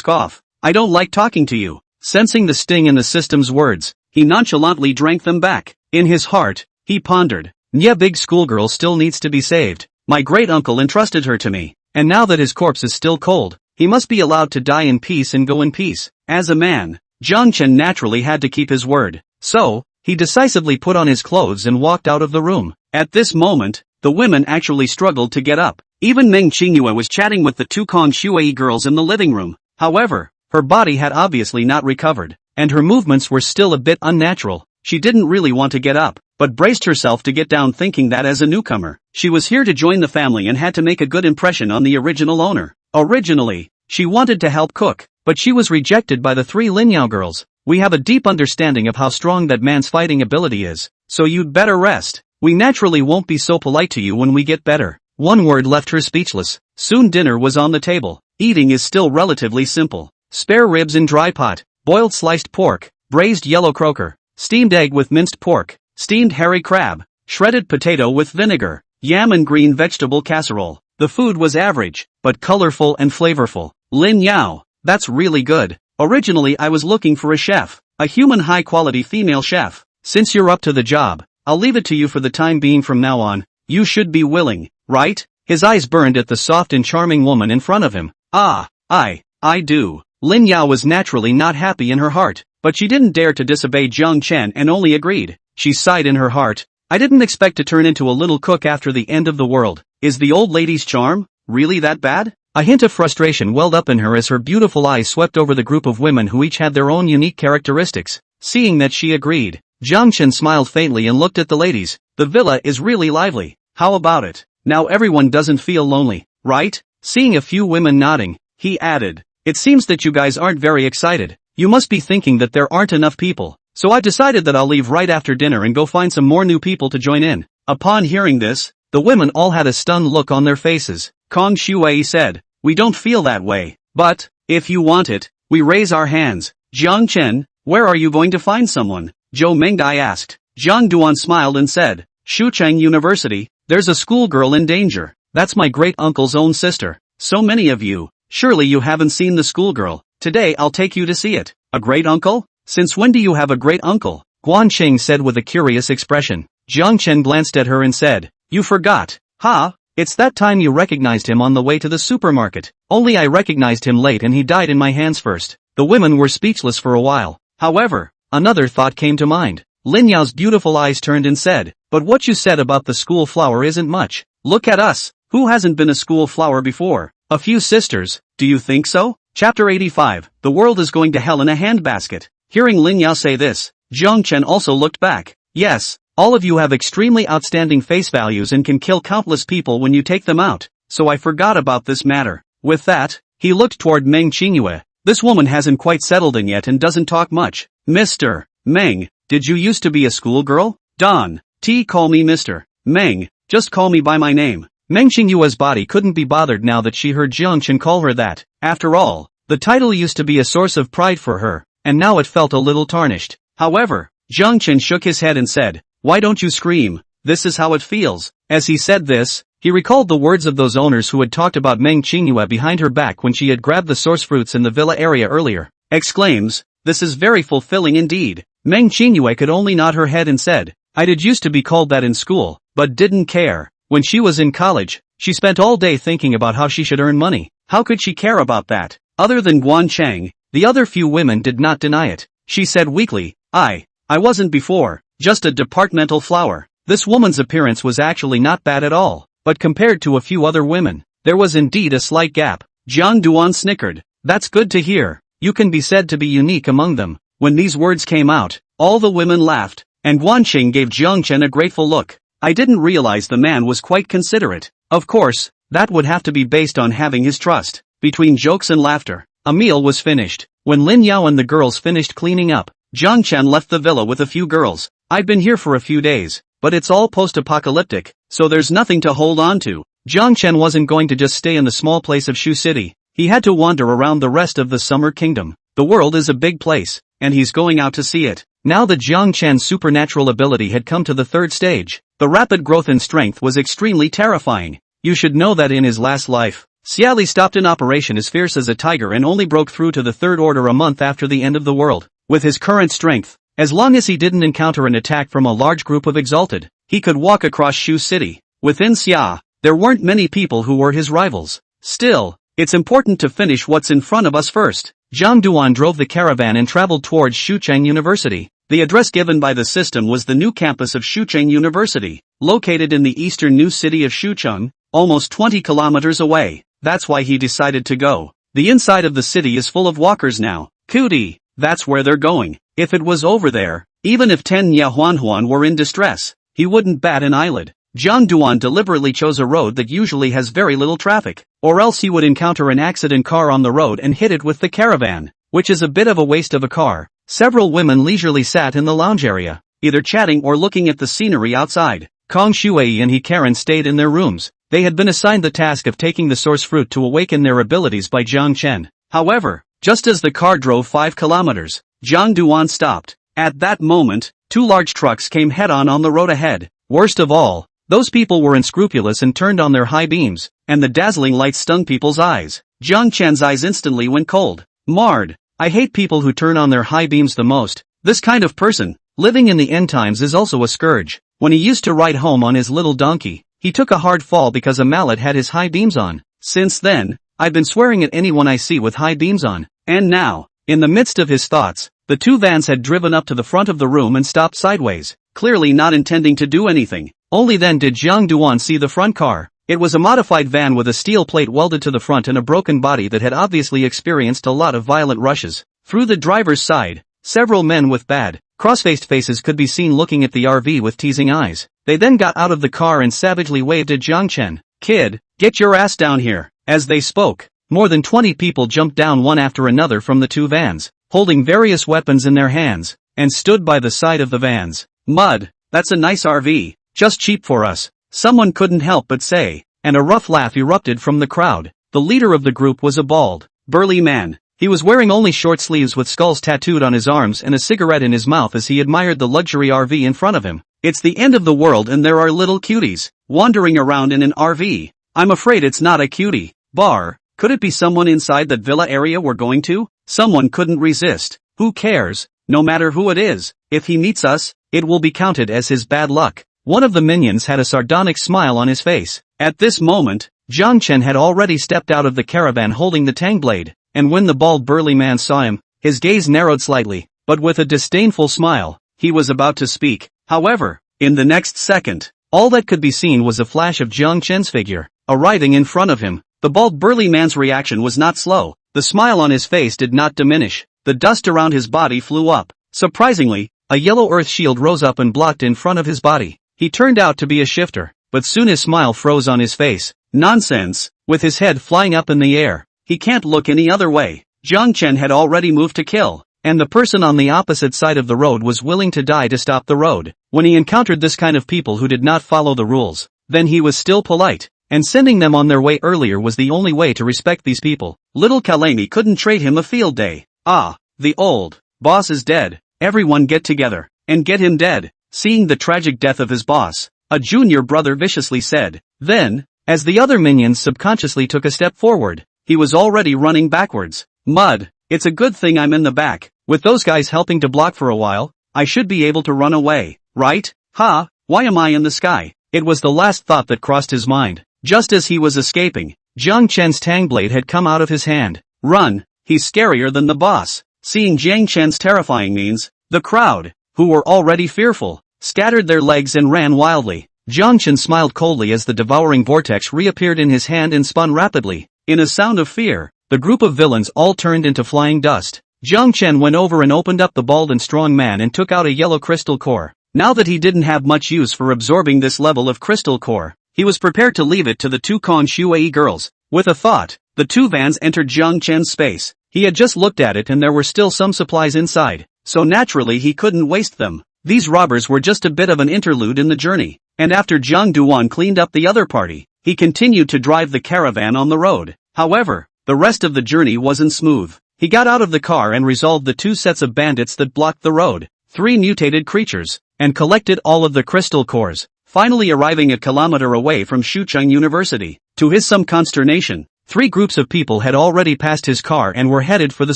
off. I don't like talking to you. Sensing the sting in the system's words, he nonchalantly drank them back. In his heart, he pondered. Nya big schoolgirl still needs to be saved. My great-uncle entrusted her to me, and now that his corpse is still cold, he must be allowed to die in peace and go in peace. As a man, Jiang Chen naturally had to keep his word. So, he decisively put on his clothes and walked out of the room. At this moment, the women actually struggled to get up. Even Meng Qingyue was chatting with the two Kong Shui girls in the living room. However, her body had obviously not recovered, and her movements were still a bit unnatural. She didn't really want to get up, but braced herself to get down thinking that as a newcomer, she was here to join the family and had to make a good impression on the original owner. Originally, she wanted to help cook, but she was rejected by the 3 Linyao girls. We have a deep understanding of how strong that man's fighting ability is, so you'd better rest. We naturally won't be so polite to you when we get better. One word left her speechless. Soon dinner was on the table. Eating is still relatively simple. Spare ribs in dry pot, boiled sliced pork, braised yellow croaker, steamed egg with minced pork, steamed hairy crab, shredded potato with vinegar, yam and green vegetable casserole. The food was average, but colorful and flavorful. Lin Yao, that's really good. Originally I was looking for a chef. a human high-quality female chef. Since you're up to the job, I'll leave it to you for the time being from now on. You should be willing, right? His eyes burned at the soft and charming woman in front of him. Ah, I do. Lin Yao was naturally not happy in her heart, but she didn't dare to disobey Jiang Chen and only agreed. She sighed in her heart. I didn't expect to turn into a little cook after the end of the world. Is the old lady's charm really that bad? A hint of frustration welled up in her as her beautiful eyes swept over the group of women who each had their own unique characteristics. Seeing that she agreed, Jiang Chen smiled faintly and looked at the ladies. The villa is really lively. How about it? Now everyone doesn't feel lonely, right? Seeing a few women nodding, he added, it seems that you guys aren't very excited. You must be thinking that there aren't enough people. So I've decided that I'll leave right after dinner and go find some more new people to join in. Upon hearing this, the women all had a stunned look on their faces. Kong Shuai said, we don't feel that way. But, if you want it, we raise our hands. Jiang Chen, where are you going to find someone? Zhou Mengdai asked. Jiang Duan smiled and said, Shucheng University, there's a schoolgirl in danger. That's my great-uncle's own sister. So many of you, surely you haven't seen the schoolgirl. Today I'll take you to see it. A great-uncle? Since when do you have a great-uncle? Guan Qing said with a curious expression. Jiang Chen glanced at her and said, you forgot. Ha, it's that time you recognized him on the way to the supermarket. Only I recognized him late and he died in my hands first. The women were speechless for a while. However, another thought came to mind. Lin Yao's beautiful eyes turned and said, but what you said about the school flower isn't much. Look at us. Who hasn't been a school flower before? A few sisters, do you think so? Chapter 85, The world is going to hell in a handbasket. Hearing Lin Yao say this, Jiang Chen also looked back. Yes, all of you have extremely outstanding face values and can kill countless people when you take them out, so I forgot about this matter. With that, he looked toward Meng Qingyue. This woman hasn't quite settled in yet and doesn't talk much. Mr. Meng, did you used to be a schoolgirl? Don, call me Mr. Meng, just call me by my name. Meng Qingyue's body couldn't be bothered now that she heard Jiang Chen call her that. After all, the title used to be a source of pride for her, and now it felt a little tarnished. However, Jiang Chen shook his head and said, why don't you scream? This is how it feels. As he said this, he recalled the words of those owners who had talked about Meng Qingyue behind her back when she had grabbed the source fruits in the villa area earlier. Exclaims, this is very fulfilling indeed. Meng Qingyue could only nod her head and said, I did used to be called that in school, but didn't care. When she was in college, she spent all day thinking about how she should earn money. How could she care about that? Other than Guan Chang, the other few women did not deny it. She said weakly, I wasn't before, just a departmental flower. This woman's appearance was actually not bad at all, but compared to a few other women, there was indeed a slight gap. Jiang Duan snickered. That's good to hear. You can be said to be unique among them. When these words came out, all the women laughed, and Guan Qing gave Jiang Chen a grateful look. I didn't realize the man was quite considerate. Of course, that would have to be based on having his trust. Between jokes and laughter, a meal was finished. When Lin Yao and the girls finished cleaning up, Jiang Chen left the villa with a few girls. I've been here for a few days, but it's all post-apocalyptic, so there's nothing to hold on to. Jiang Chen wasn't going to just stay in the small place of Shu City. He had to wander around the rest of the Summer Kingdom. The world is a big place, and he's going out to see it. Now that Jiang Chen's supernatural ability had come to the third stage, the rapid growth in strength was extremely terrifying. You should know that in his last life, Xiali stopped an operation as fierce as a tiger and only broke through to the third order a month after the end of the world. With his current strength, as long as he didn't encounter an attack from a large group of exalted, he could walk across Shu City. Within Xia, there weren't many people who were his rivals. Still, it's important to finish what's in front of us first. Zhang Duan drove the caravan and traveled towards Shucheng University. The address given by the system was the new campus of Shucheng University, located in the eastern new city of Shucheng, almost 20 kilometers away. That's why he decided to go. The inside of the city is full of walkers now. Cootie, that's where they're going. If it was over there, even if 10 Yahuanhuan were in distress, he wouldn't bat an eyelid. Zhang Duan deliberately chose a road that usually has very little traffic, or else he would encounter an accident car on the road and hit it with the caravan, which is a bit of a waste of a car. Several women leisurely sat in the lounge area, either chatting or looking at the scenery outside. Kong Shuai and He Karen stayed in their rooms. They had been assigned the task of taking the source fruit to awaken their abilities by Jiang Chen. However, just as the car drove 5 kilometers, Zhang Duan stopped. At that moment, 2 large trucks came head-on on the road ahead. Worst of all, those people were unscrupulous and turned on their high beams, and the dazzling light stung people's eyes. Jiang Chen's eyes instantly went cold. Marred. I hate people who turn on their high beams the most. This kind of person, living in the end times, is also a scourge. When he used to ride home on his little donkey, he took a hard fall because a mallet had his high beams on. Since then, I've been swearing at anyone I see with high beams on. And now, in the midst of his thoughts, the two vans had driven up to the front of the room and stopped sideways, clearly not intending to do anything. Only then did Jiang Duan see the front car. It was a modified van with a steel plate welded to the front and a broken body that had obviously experienced a lot of violent rushes. Through the driver's side, several men with bad, cross-faced faces could be seen looking at the RV with teasing eyes. They then got out of the car and savagely waved at Jiang Chen. "Kid, get your ass down here." As they spoke, more than 20 people jumped down one after another from the two vans, holding various weapons in their hands, and stood by the side of the vans. "Mud, that's a nice RV, just cheap for us," someone couldn't help but say, and a rough laugh erupted from the crowd. The leader of the group was a bald, burly man. He was wearing only short sleeves with skulls tattooed on his arms and a cigarette in his mouth as he admired the luxury RV in front of him. "It's the end of the world and there are little cuties wandering around in an RV. I'm afraid it's not a cutie bar. Could it be someone inside that villa area we're going to?" Someone couldn't resist. "Who cares? No matter who it is, if he meets us, it will be counted as his bad luck." One of the minions had a sardonic smile on his face. At this moment, Jiang Chen had already stepped out of the caravan holding the tang blade, and when the bald burly man saw him, his gaze narrowed slightly, but with a disdainful smile, he was about to speak. However, in the next second, all that could be seen was a flash of Jiang Chen's figure, arriving in front of him. The bald burly man's reaction was not slow. The smile on his face did not diminish. The dust around his body flew up. Surprisingly, a yellow earth shield rose up and blocked in front of his body. He turned out to be a shifter, but soon his smile froze on his face. "Nonsense," with his head flying up in the air. He can't look any other way. Jiang Chen had already moved to kill, and the person on the opposite side of the road was willing to die to stop the road. When he encountered this kind of people who did not follow the rules, then he was still polite, and sending them on their way earlier was the only way to respect these people. Little Kalemi couldn't trade him a field day. "Ah, the old boss is dead. Everyone get together and get him dead." Seeing the tragic death of his boss, a junior brother viciously said. Then, as the other minions subconsciously took a step forward, he was already running backwards. "Mud, it's a good thing I'm in the back. With those guys helping to block for a while, I should be able to run away, right? Ha, why am I in the sky?" It was the last thought that crossed his mind. Just as he was escaping, Jiang Chen's tang blade had come out of his hand. "Run, he's scarier than the boss." Seeing Jiang Chen's terrifying means, the crowd, who were already fearful, scattered their legs and ran wildly. Jiang Chen smiled coldly as the devouring vortex reappeared in his hand and spun rapidly. In a sound of fear, the group of villains all turned into flying dust. Jiang Chen went over and opened up the bald and strong man and took out a yellow crystal core. Now that he didn't have much use for absorbing this level of crystal core, he was prepared to leave it to the two Kong Shui girls. With a thought, the two vans entered Jiang Chen's space. He had just looked at it and there were still some supplies inside, so naturally he couldn't waste them. These robbers were just a bit of an interlude in the journey, and after Jiang Duan cleaned up the other party, he continued to drive the caravan on the road. However, the rest of the journey wasn't smooth. He got out of the car and resolved the two sets of bandits that blocked the road, 3 mutated creatures, and collected all of the crystal cores, finally arriving a kilometer away from Shucheng University. To his some consternation, 3 groups of people had already passed his car and were headed for the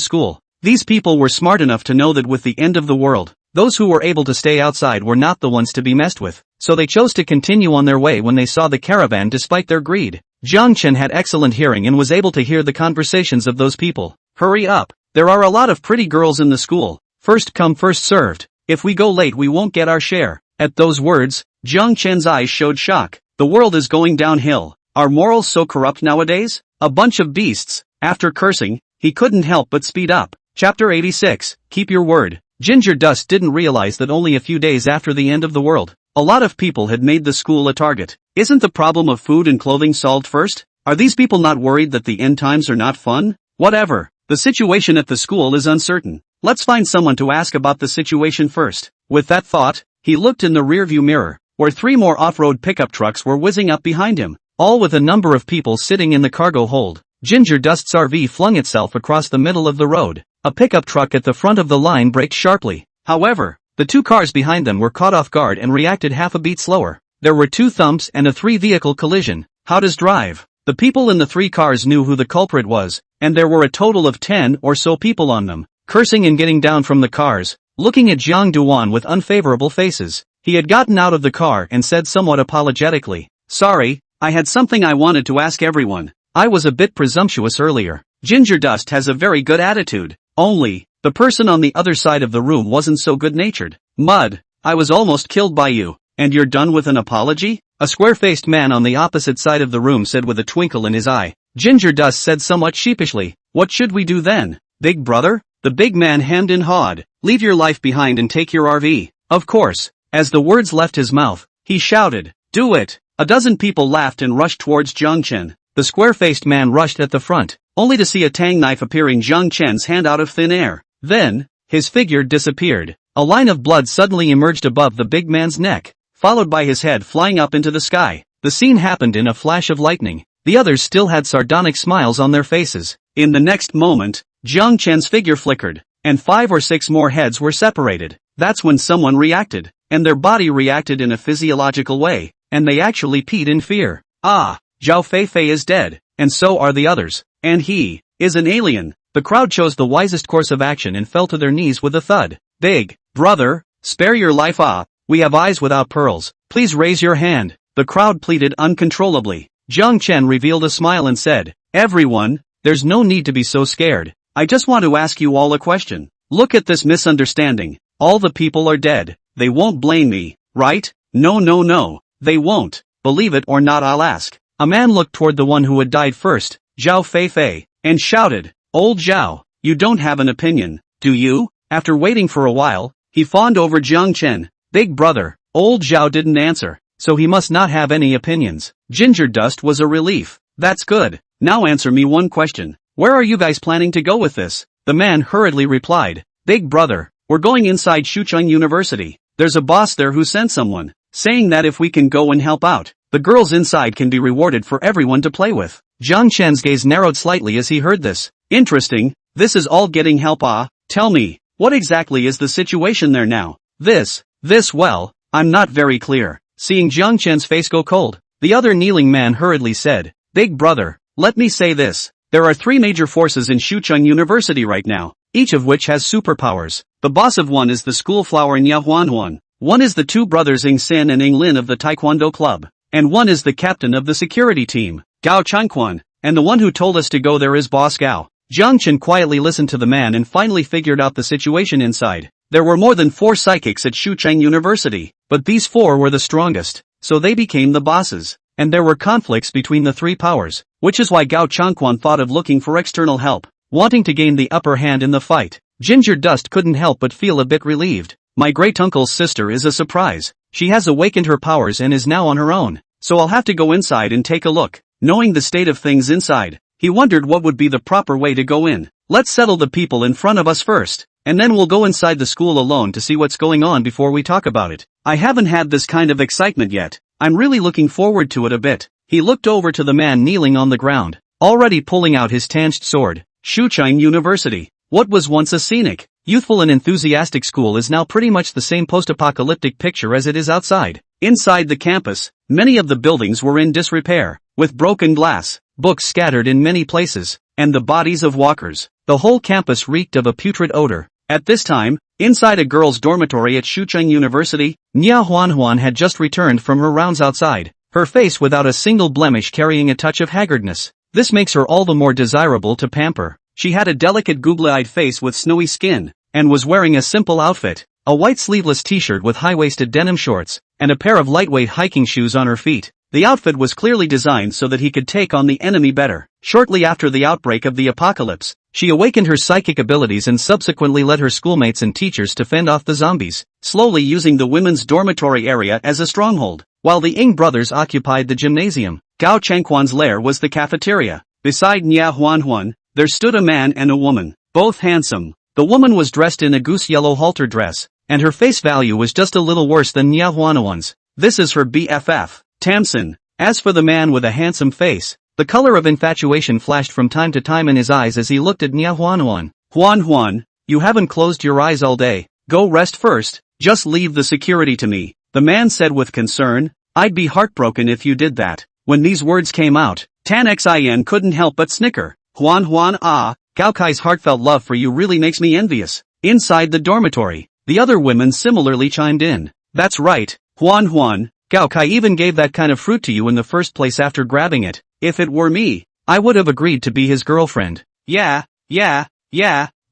school. These people were smart enough to know that with the end of the world, those who were able to stay outside were not the ones to be messed with, so they chose to continue on their way when they saw the caravan despite their greed. Jiang Chen had excellent hearing and was able to hear the conversations of those people. "Hurry up, there are a lot of pretty girls in the school, first come first served, if we go late we won't get our share." At those words, Jiang Chen's eyes showed shock. The world is going downhill. Are morals so corrupt nowadays? A bunch of beasts. After cursing, he couldn't help but speed up. Chapter 86, Keep Your Word. Ginger Dust didn't realize that only a few days after the end of the world, a lot of people had made the school a target. Isn't the problem of food and clothing solved first? Are these people not worried that the end times are not fun? Whatever. The situation at the school is uncertain. Let's find someone to ask about the situation first. With that thought, he looked in the rearview mirror, where 3 more off-road pickup trucks were whizzing up behind him, all with a number of people sitting in the cargo hold. Ginger Dust's RV flung itself across the middle of the road. A pickup truck at the front of the line braked sharply. However, the 2 cars behind them were caught off guard and reacted half a beat slower. There were 2 thumps and a 3-vehicle collision. How does drive? The people in the 3 cars knew who the culprit was. and there were a total of 10 or so people on them, cursing and getting down from the cars, looking at Jiang Duan with unfavorable faces. He had gotten out of the car and said somewhat apologetically, "Sorry, I had something I wanted to ask everyone. I was a bit presumptuous earlier. Ginger Dust has a very good attitude. Only, the person on the other side of the room wasn't so good-natured. Mud, I was almost killed by you, and you're done with an apology?" A square-faced man on the opposite side of the room said with a twinkle in his eye. Ginger Dust said somewhat sheepishly, "What should we do then, big brother?" The big man hemmed and hawed, "Leave your life behind and take your RV. Of course." As the words left his mouth, he shouted, "Do it!" A dozen people laughed and rushed towards Jiang Chen. The square-faced man rushed at the front, only to see a tang knife appear in Jiang Chen's hand out of thin air. Then, his figure disappeared. A line of blood suddenly emerged above the big man's neck, followed by his head flying up into the sky. The scene happened in a flash of lightning. The others still had sardonic smiles on their faces. In the next moment, Jiang Chen's figure flickered, and 5 or 6 more heads were separated. That's when someone reacted, and their body reacted in a physiological way, and they actually peed in fear. Ah, Zhao Feifei is dead, and so are the others, and he is an alien. The crowd chose the wisest course of action and fell to their knees with a thud. "Big brother, spare your life. Ah, we have eyes without pearls. Please raise your hand." The crowd pleaded uncontrollably. Jiang Chen revealed a smile and said, "Everyone, there's no need to be so scared. I just want to ask you all a question. Look at this misunderstanding. All the people are dead. They won't blame me, right? No, they won't. Believe it or not, I'll ask." A man looked toward the one who had died first, Zhao Feifei, and shouted, "Old Zhao, you don't have an opinion, do you?" After waiting for a while, he fawned over Jiang Chen. "Big brother." Old Zhao didn't answer, so he must not have any opinions. Ginger Dust was a relief. "That's good. Now answer me one question. Where are you guys planning to go with this?" The man hurriedly replied, "Big brother, we're going inside Shucheng University. There's a boss there who sent someone, saying that if we can go and help out, the girls inside can be rewarded for everyone to play with." Jiang Chen's gaze narrowed slightly as he heard this. "Interesting, this is all getting help. Ah, tell me, what exactly is the situation there now?" Well, I'm not very clear." Seeing Jiang Chen's face go cold, the other kneeling man hurriedly said, "Big brother, let me say this. There are 3 major forces in Shucheng University right now, each of which has superpowers. The boss of one is the school flower Nya Huanhuan, one is the 2 brothers Ing Sin and Ing Lin of the Taekwondo club, and one is the captain of the security team, Gao Changquan, and the one who told us to go there is Boss Gao." Jiang Chen quietly listened to the man and finally figured out the situation inside. There were more than 4 psychics at Shucheng University, but these 4 were the strongest, so they became the bosses, and there were conflicts between the 3 powers, which is why Gao Changquan thought of looking for external help, wanting to gain the upper hand in the fight. Ginger Dust couldn't help but feel a bit relieved. My great-uncle's sister is a surprise. She has awakened her powers and is now on her own, so I'll have to go inside and take a look. Knowing the state of things inside, he wondered what would be the proper way to go in. Let's settle the people in front of us first, and then we'll go inside the school alone to see what's going on before we talk about it. I haven't had this kind of excitement yet. I'm really looking forward to it a bit." He looked over to the man kneeling on the ground, already pulling out his tanged sword. Shucheng University, what was once a scenic, youthful and enthusiastic school, is now pretty much the same post-apocalyptic picture as it is outside. Inside the campus, many of the buildings were in disrepair, with broken glass, books scattered in many places, and the bodies of walkers. The whole campus reeked of a putrid odor. At this time, inside a girls' dormitory at Shucheng University, Nya Huanhuan had just returned from her rounds outside, her face without a single blemish carrying a touch of haggardness. This makes her all the more desirable to pamper. She had a delicate googly-eyed face with snowy skin, and was wearing a simple outfit, a white sleeveless t-shirt with high-waisted denim shorts, and a pair of lightweight hiking shoes on her feet. The outfit was clearly designed so that he could take on the enemy better. Shortly after the outbreak of the apocalypse, she awakened her psychic abilities and subsequently led her schoolmates and teachers to fend off the zombies, slowly using the women's dormitory area as a stronghold, while the Ing brothers occupied the gymnasium. Gao Changquan's lair was the cafeteria. Beside Nya Huanhuan, there stood a man and a woman, both handsome. The woman was dressed in a goose-yellow halter dress, and her face value was just a little worse than Nya Huanhuan's. This is her BFF, Tamsin. As for the man with a handsome face, the color of infatuation flashed from time to time in his eyes as he looked at Nya Huanhuan. "Huanhuan, you haven't closed your eyes all day. Go rest first. Just leave the security to me," the man said with concern. "I'd be heartbroken if you did that." When these words came out, Tan Xin couldn't help but snicker. Huan, ah, Gao Kai's heartfelt love for you really makes me envious. Inside the dormitory, the other women similarly chimed in. That's right, Huan, Gao Kai even gave that kind of fruit to you in the first place after grabbing it. If it were me, I would have agreed to be his girlfriend. Yeah,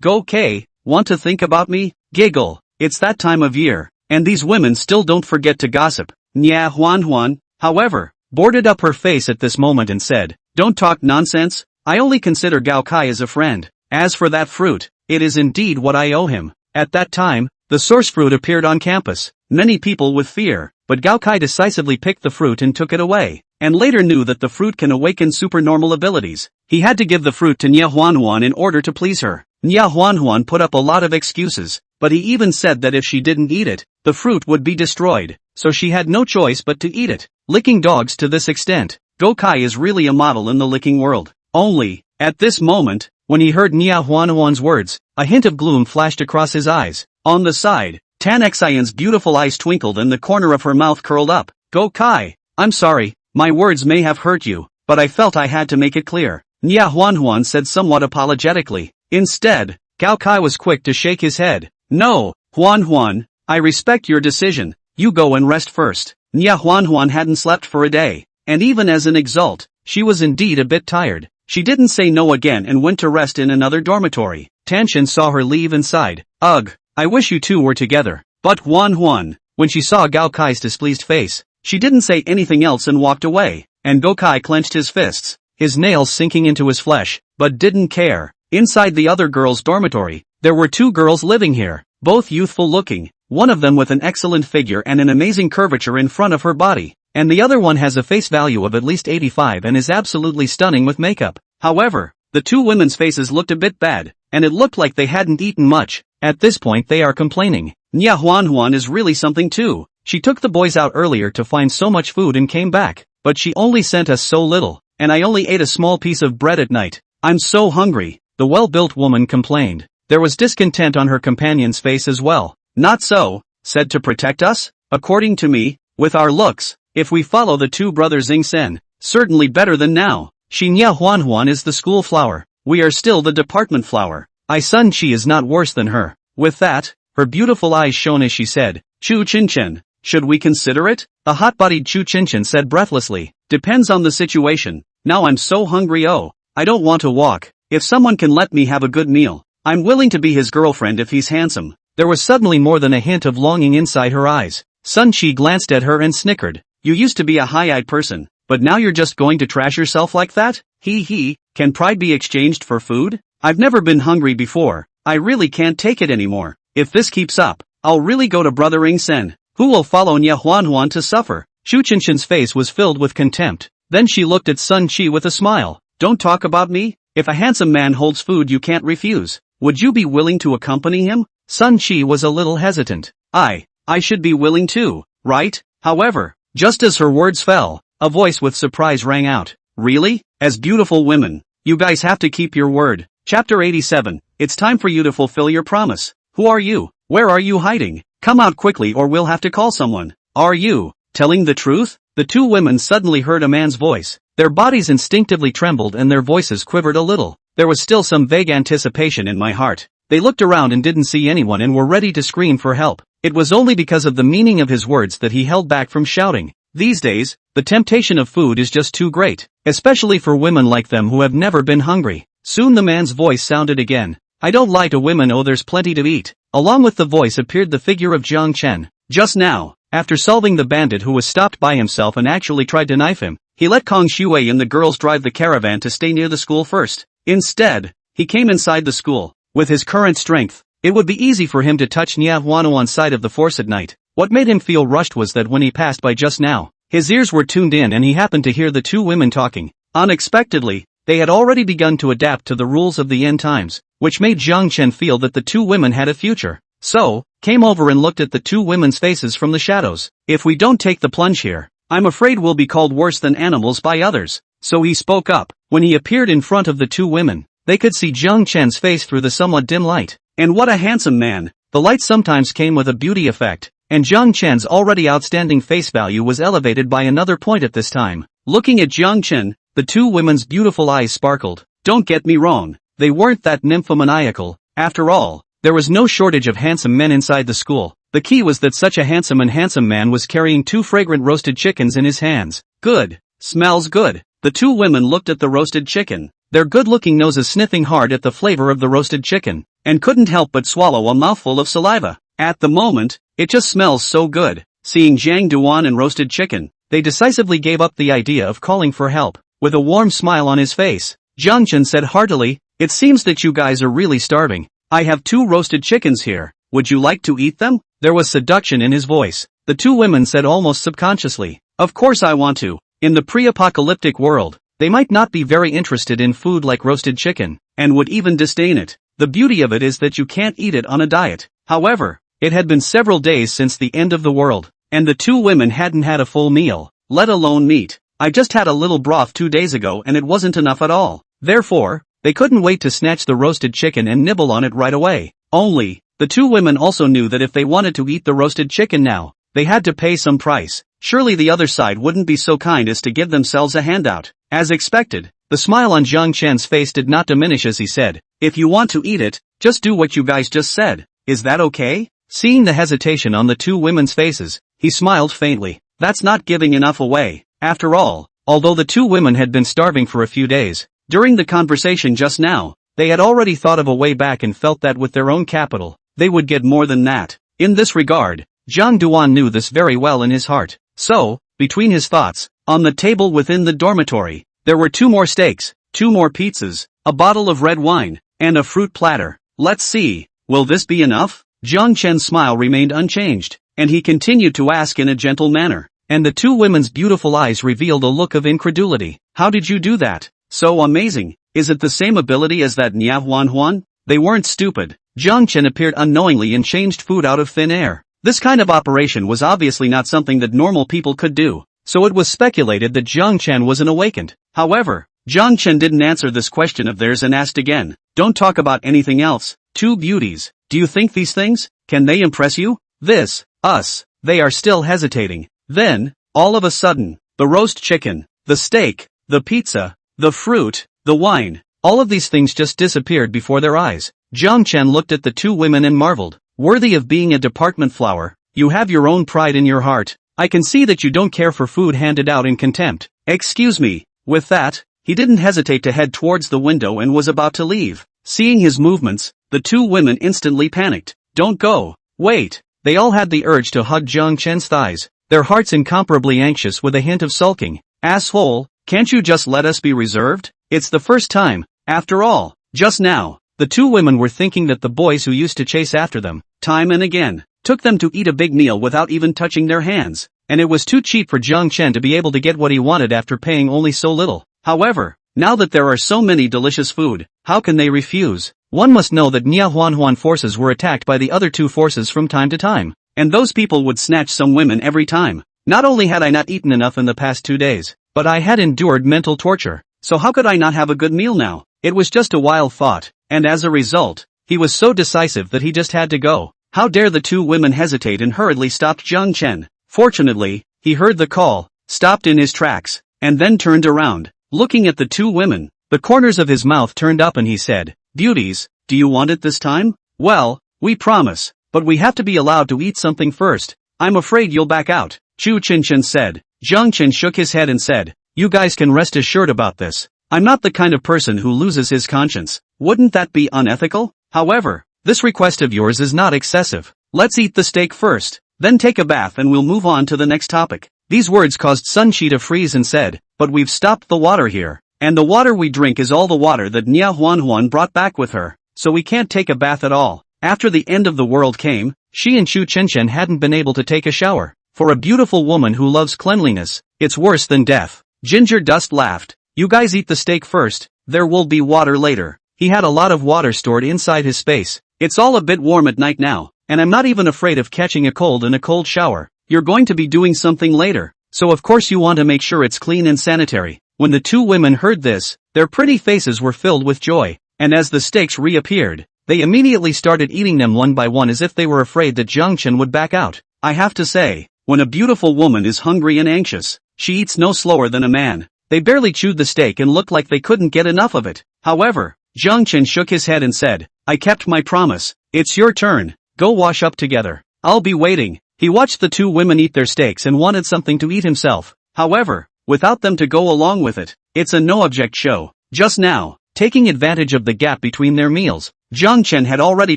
Go Kai, want to think about me? Giggle, it's that time of year, and these women still don't forget to gossip. Nya Huan, however, boarded up her face at this moment and said, don't talk nonsense, I only consider Gao Kai as a friend. As for that fruit, it is indeed what I owe him. At that time, the source fruit appeared on campus, many people with fear, but Gao Kai decisively picked the fruit and took it away, and later knew that the fruit can awaken supernormal abilities. He had to give the fruit to Nya Huan in order to please her. Nya Huan put up a lot of excuses, but he even said that if she didn't eat it, the fruit would be destroyed, so she had no choice but to eat it. Licking dogs to this extent, Gao Kai is really a model in the licking world. Only, at this moment, when he heard Nya Huan's words, a hint of gloom flashed across his eyes. On the side, Tan Xian's beautiful eyes twinkled and the corner of her mouth curled up. Gao Kai, I'm sorry, my words may have hurt you, but I felt I had to make it clear. Nya Huan said somewhat apologetically. Instead, Gao Kai was quick to shake his head. No, Huan, I respect your decision, you go and rest first. Nya Huan hadn't slept for a day, and even as an exult, she was indeed a bit tired. She didn't say no again and went to rest in another dormitory. Tanshin saw her leave and sighed. Ugh, I wish you two were together. But Huan, when she saw Gao Kai's displeased face, she didn't say anything else and walked away, and Gao Kai clenched his fists, his nails sinking into his flesh, but didn't care. Inside the other girls' dormitory, there were two girls living here, both youthful looking, one of them with an excellent figure and an amazing curvature in front of her body, and the other one has a face value of at least 85 and is absolutely stunning with makeup. However, the two women's faces looked a bit bad, and it looked like they hadn't eaten much. At this point they are complaining. Nya Huan is really something too. She took the boys out earlier to find so much food and came back, but she only sent us so little, and I only ate a small piece of bread at night. I'm so hungry, the well-built woman complained. There was discontent on her companion's face as well. Not so, said to protect us? According to me, with our looks, if we follow the two brothers Ingsen, certainly better than now. She Nya Huan is the school flower, we are still the department flower. Sun Chi is not worse than her. With that, her beautiful eyes shone as she said, Chu Chinchen, should we consider it? The hot-bodied Chu Chinchen said breathlessly, depends on the situation. Now I'm so hungry, oh, I don't want to walk. If someone can let me have a good meal, I'm willing to be his girlfriend if he's handsome. There was suddenly more than a hint of longing inside her eyes. Sun Chi glanced at her and snickered. You used to be a high-eyed person, but now you're just going to trash yourself like that? Can pride be exchanged for food? I've never been hungry before, I really can't take it anymore. If this keeps up, I'll really go to Brother Ingsen, who will follow Nya Huan to suffer. Shu Qinshin's face was filled with contempt. Then she looked at Sun Chi with a smile. Don't talk about me? If a handsome man holds food you can't refuse, would you be willing to accompany him? Sun Chi was a little hesitant. I should be willing too, right? However, just as her words fell, a voice with surprise rang out. Really? As beautiful women, you guys have to keep your word. Chapter 87, it's time for you to fulfill your promise. Who are you? Where are you hiding? Come out quickly or we'll have to call someone. Are you telling the truth? The two women suddenly heard a man's voice. Their bodies instinctively trembled and their voices quivered a little. There was still some vague anticipation in my heart. They looked around and didn't see anyone and were ready to scream for help. It was only because of the meaning of his words that he held back from shouting. These days, the temptation of food is just too great, especially for women like them who have never been hungry. Soon the man's voice sounded again. I don't lie to women, oh there's plenty to eat. Along with the voice appeared the figure of Jiang Chen. Just now, after solving the bandit who was stopped by himself and actually tried to knife him, he let Kong Shui and the girls drive the caravan to stay near the school first. Instead, he came inside the school. With his current strength, it would be easy for him to touch Nya Huan's side of the force at night. What made him feel rushed was that when he passed by just now, his ears were tuned in and he happened to hear the two women talking. Unexpectedly, they had already begun to adapt to the rules of the end times, which made Jiang Chen feel that the two women had a future. So, came over and looked at the two women's faces from the shadows. If we don't take the plunge here, I'm afraid we'll be called worse than animals by others. So he spoke up. When he appeared in front of the two women, they could see Jiang Chen's face through the somewhat dim light. And what a handsome man! The light sometimes came with a beauty effect, and Jiang Chen's already outstanding face value was elevated by another point at this time. Looking at Jiang Chen, the two women's beautiful eyes sparkled. Don't get me wrong, they weren't that nymphomaniacal. After all, there was no shortage of handsome men inside the school. The key was that such a handsome man was carrying 2 fragrant roasted chickens in his hands. Good. Smells good. The 2 women looked at the roasted chicken, their good-looking noses sniffing hard at the flavor of the roasted chicken, and couldn't help but swallow a mouthful of saliva. At the moment, it just smells so good. Seeing Jiang Duan and roasted chicken, they decisively gave up the idea of calling for help. With a warm smile on his face, Jiang Chen said heartily, "It seems that you guys are really starving. I have 2 roasted chickens here. Would you like to eat them?" There was seduction in his voice. The 2 women said almost subconsciously, "Of course I want to." In the pre-apocalyptic world, they might not be very interested in food like roasted chicken, and would even disdain it. The beauty of it is that you can't eat it on a diet. However, it had been several days since the end of the world, and the 2 women hadn't had a full meal, let alone meat. "I just had a little broth 2 days ago and it wasn't enough at all." Therefore, they couldn't wait to snatch the roasted chicken and nibble on it right away. Only, the 2 women also knew that if they wanted to eat the roasted chicken now, they had to pay some price. Surely the other side wouldn't be so kind as to give themselves a handout. As expected, the smile on Jiang Chen's face did not diminish as he said, "If you want to eat it, just do what you guys just said. Is that okay?" Seeing the hesitation on the 2 women's faces, he smiled faintly. "That's not giving enough away." After all, although the 2 women had been starving for a few days, during the conversation just now, they had already thought of a way back and felt that with their own capital, they would get more than that. In this regard, Jiang Duan knew this very well in his heart. So, between his thoughts, on the table within the dormitory, there were 2 more steaks, 2 more pizzas, a bottle of red wine, and a fruit platter. "Let's see, will this be enough?" Jiang Chen's smile remained unchanged, and he continued to ask in a gentle manner, and the 2 women's beautiful eyes revealed a look of incredulity. "How did you do that? So amazing. Is it the same ability as that Nya Huan Huan?" They weren't stupid. Jiang Chen appeared unknowingly and changed food out of thin air. This kind of operation was obviously not something that normal people could do, so it was speculated that Jiang Chen wasn't awakened. However, Jiang Chen didn't answer this question of theirs and asked again, "Don't talk about anything else. 2 beauties, do you think these things, can they impress you? This, us." They are still hesitating. Then, all of a sudden, the roast chicken, the steak, the pizza, the fruit, the wine, all of these things just disappeared before their eyes. Jiang Chen looked at the 2 women and marveled. "Worthy of being a department flower, you have your own pride in your heart. I can see that you don't care for food handed out in contempt. Excuse me." With that, he didn't hesitate to head towards the window and was about to leave. Seeing his movements, the 2 women instantly panicked. "Don't go. Wait." They all had the urge to hug Jiang Chen's thighs, their hearts incomparably anxious with a hint of sulking. "Asshole, can't you just let us be reserved? It's the first time, after all." Just now, the 2 women were thinking that the boys who used to chase after them, time and again, took them to eat a big meal without even touching their hands, and it was too cheap for Jiang Chen to be able to get what he wanted after paying only so little. However, now that there are so many delicious food, how can they refuse? One must know that Nya Huan Huan forces were attacked by the other 2 forces from time to time, and those people would snatch some women every time. Not only had I not eaten enough in the past 2 days, but I had endured mental torture, so how could I not have a good meal now? It was just a wild thought, and as a result, he was so decisive that he just had to go. How dare the 2 women hesitate and hurriedly stopped Jiang Chen. Fortunately, he heard the call, stopped in his tracks, and then turned around. Looking at the 2 women, the corners of his mouth turned up and he said, "Beauties, do you want it this time? Well, we promise, but we have to be allowed to eat something first. I'm afraid you'll back out." Chu Chinchen said. Jiang Chen shook his head and said, "You guys can rest assured about this. I'm not the kind of person who loses his conscience. Wouldn't that be unethical? However, this request of yours is not excessive. Let's eat the steak first, then take a bath and we'll move on to the next topic." These words caused Sun Shi to freeze and said, "But we've stopped the water here, and the water we drink is all the water that Nya Huan Huan brought back with her, so we can't take a bath at all." After the end of the world came, she and Chu Chenchen hadn't been able to take a shower. For a beautiful woman who loves cleanliness, it's worse than death. Ginger Dust laughed. "You guys eat the steak first, there will be water later." He had a lot of water stored inside his space. "It's all a bit warm at night now, and I'm not even afraid of catching a cold in a cold shower. You're going to be doing something later, so of course you want to make sure it's clean and sanitary." When the 2 women heard this, their pretty faces were filled with joy, and as the steaks reappeared, they immediately started eating them one by one as if they were afraid that Jiang Chen would back out. I have to say, when a beautiful woman is hungry and anxious, she eats no slower than a man. They barely chewed the steak and looked like they couldn't get enough of it. However, Jiang Chen shook his head and said, I kept my promise. It's your turn. Go wash up together. I'll be waiting. He watched the two women eat their steaks and wanted something to eat himself. However, without them to go along with it, it's a no-object show. Just now, taking advantage of the gap between their meals, Jiang Chen had already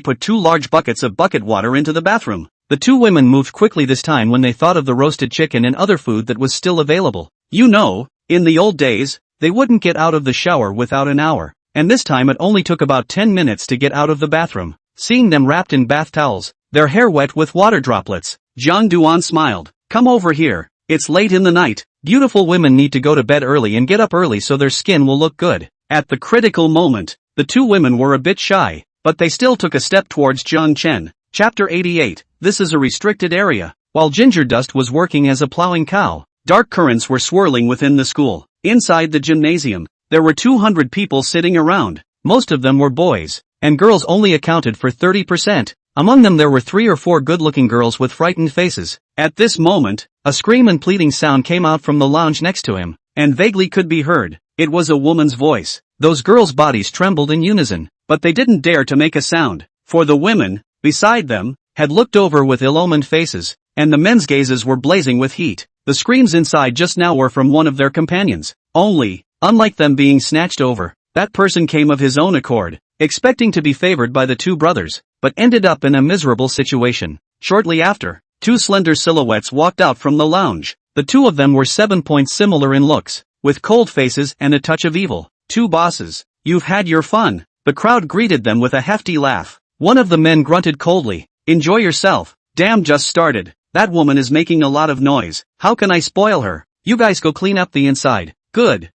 put 2 large buckets of bucket water into the bathroom. The two women moved quickly this time when they thought of the roasted chicken and other food that was still available. You know, in the old days, they wouldn't get out of the shower without an hour, and this time it only took about 10 minutes to get out of the bathroom. Seeing them wrapped in bath towels, their hair wet with water droplets, Jiang Duan smiled. Come over here. It's late in the night. Beautiful women need to go to bed early and get up early so their skin will look good. At the critical moment, the two women were a bit shy, but they still took a step towards Jiang Chen. Chapter 88. This is a restricted area. While Ginger Dust was working as a plowing cow, dark currents were swirling within the school. Inside the gymnasium, there were 200 people sitting around. Most of them were boys, and girls only accounted for 30%. Among them there were 3 or 4 good-looking girls with frightened faces. At this moment, a scream and pleading sound came out from the lounge next to him, and vaguely could be heard. It was a woman's voice. Those girls' bodies trembled in unison, but they didn't dare to make a sound, for the women, beside them, had looked over with ill-omened faces, and the men's gazes were blazing with heat. The screams inside just now were from one of their companions. Only, unlike them being snatched over, that person came of his own accord, expecting to be favored by the two brothers, but ended up in a miserable situation. Shortly after, 2 slender silhouettes walked out from the lounge. The two of them were 7 points similar in looks, with cold faces and a touch of evil. 2 bosses. You've had your fun. The crowd greeted them with a hefty laugh. One of the men grunted coldly. Enjoy yourself. Damn, just started. That woman is making a lot of noise. How can I spoil her? You guys go clean up the inside. Good,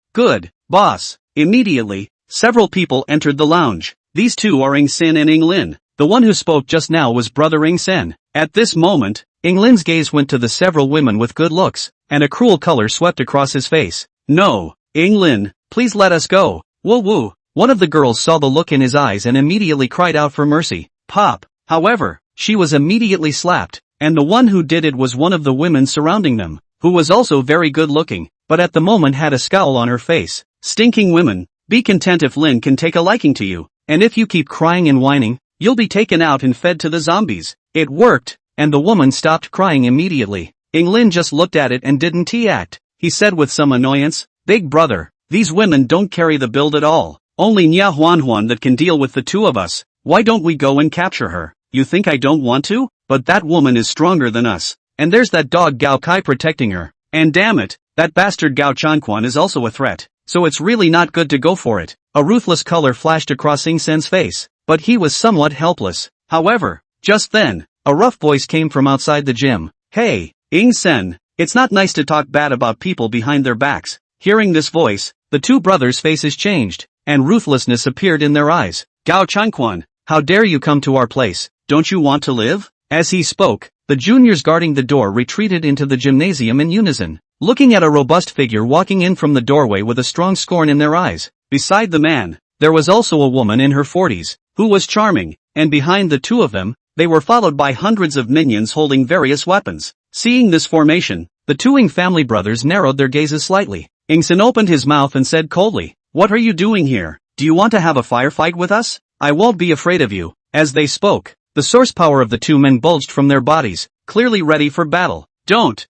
boss. Immediately, several people entered the lounge. These two are Ing Sin and Ing Lin. The one who spoke just now was brother Ing Sen. At this moment, Ing Lin's gaze went to the several women with good looks, and a cruel color swept across his face. No, Ing Lin, please let us go. Woo woo. One of the girls saw the look in his eyes and immediately cried out for mercy. Pop. However, she was immediately slapped, and the one who did it was one of the women surrounding them, who was also very good looking, but at the moment had a scowl on her face. Stinking women, be content if Lin can take a liking to you, and if you keep crying and whining, you'll be taken out and fed to the zombies. It worked, and the woman stopped crying immediately. Ing Lin just looked at it and didn't react. He said with some annoyance, Big brother, these women don't carry the build at all. Only Nya Huan that can deal with the two of us. Why don't we go and capture her? You think I don't want to? But that woman is stronger than us. And there's that dog Gao Kai protecting her. And damn it, that bastard Gao Chanquan is also a threat. So it's really not good to go for it. A ruthless color flashed across Ing Sen's face, but he was somewhat helpless. However, just then, a rough voice came from outside the gym. Hey, Ing Sen, it's not nice to talk bad about people behind their backs. Hearing this voice, the two brothers' faces changed, and ruthlessness appeared in their eyes. Gao Chanquan, how dare you come to our place? Don't you want to live? As he spoke, the juniors guarding the door retreated into the gymnasium in unison, looking at a robust figure walking in from the doorway with a strong scorn in their eyes. Beside the man, there was also a woman in her 40s, who was charming, and behind the two of them, they were followed by hundreds of minions holding various weapons. Seeing this formation, the two Ing family brothers narrowed their gazes slightly. Ing Sen opened his mouth and said coldly, What are you doing here? Do you want to have a firefight with us? I won't be afraid of you. As they spoke, the source power of the two men bulged from their bodies, clearly ready for battle. Don't.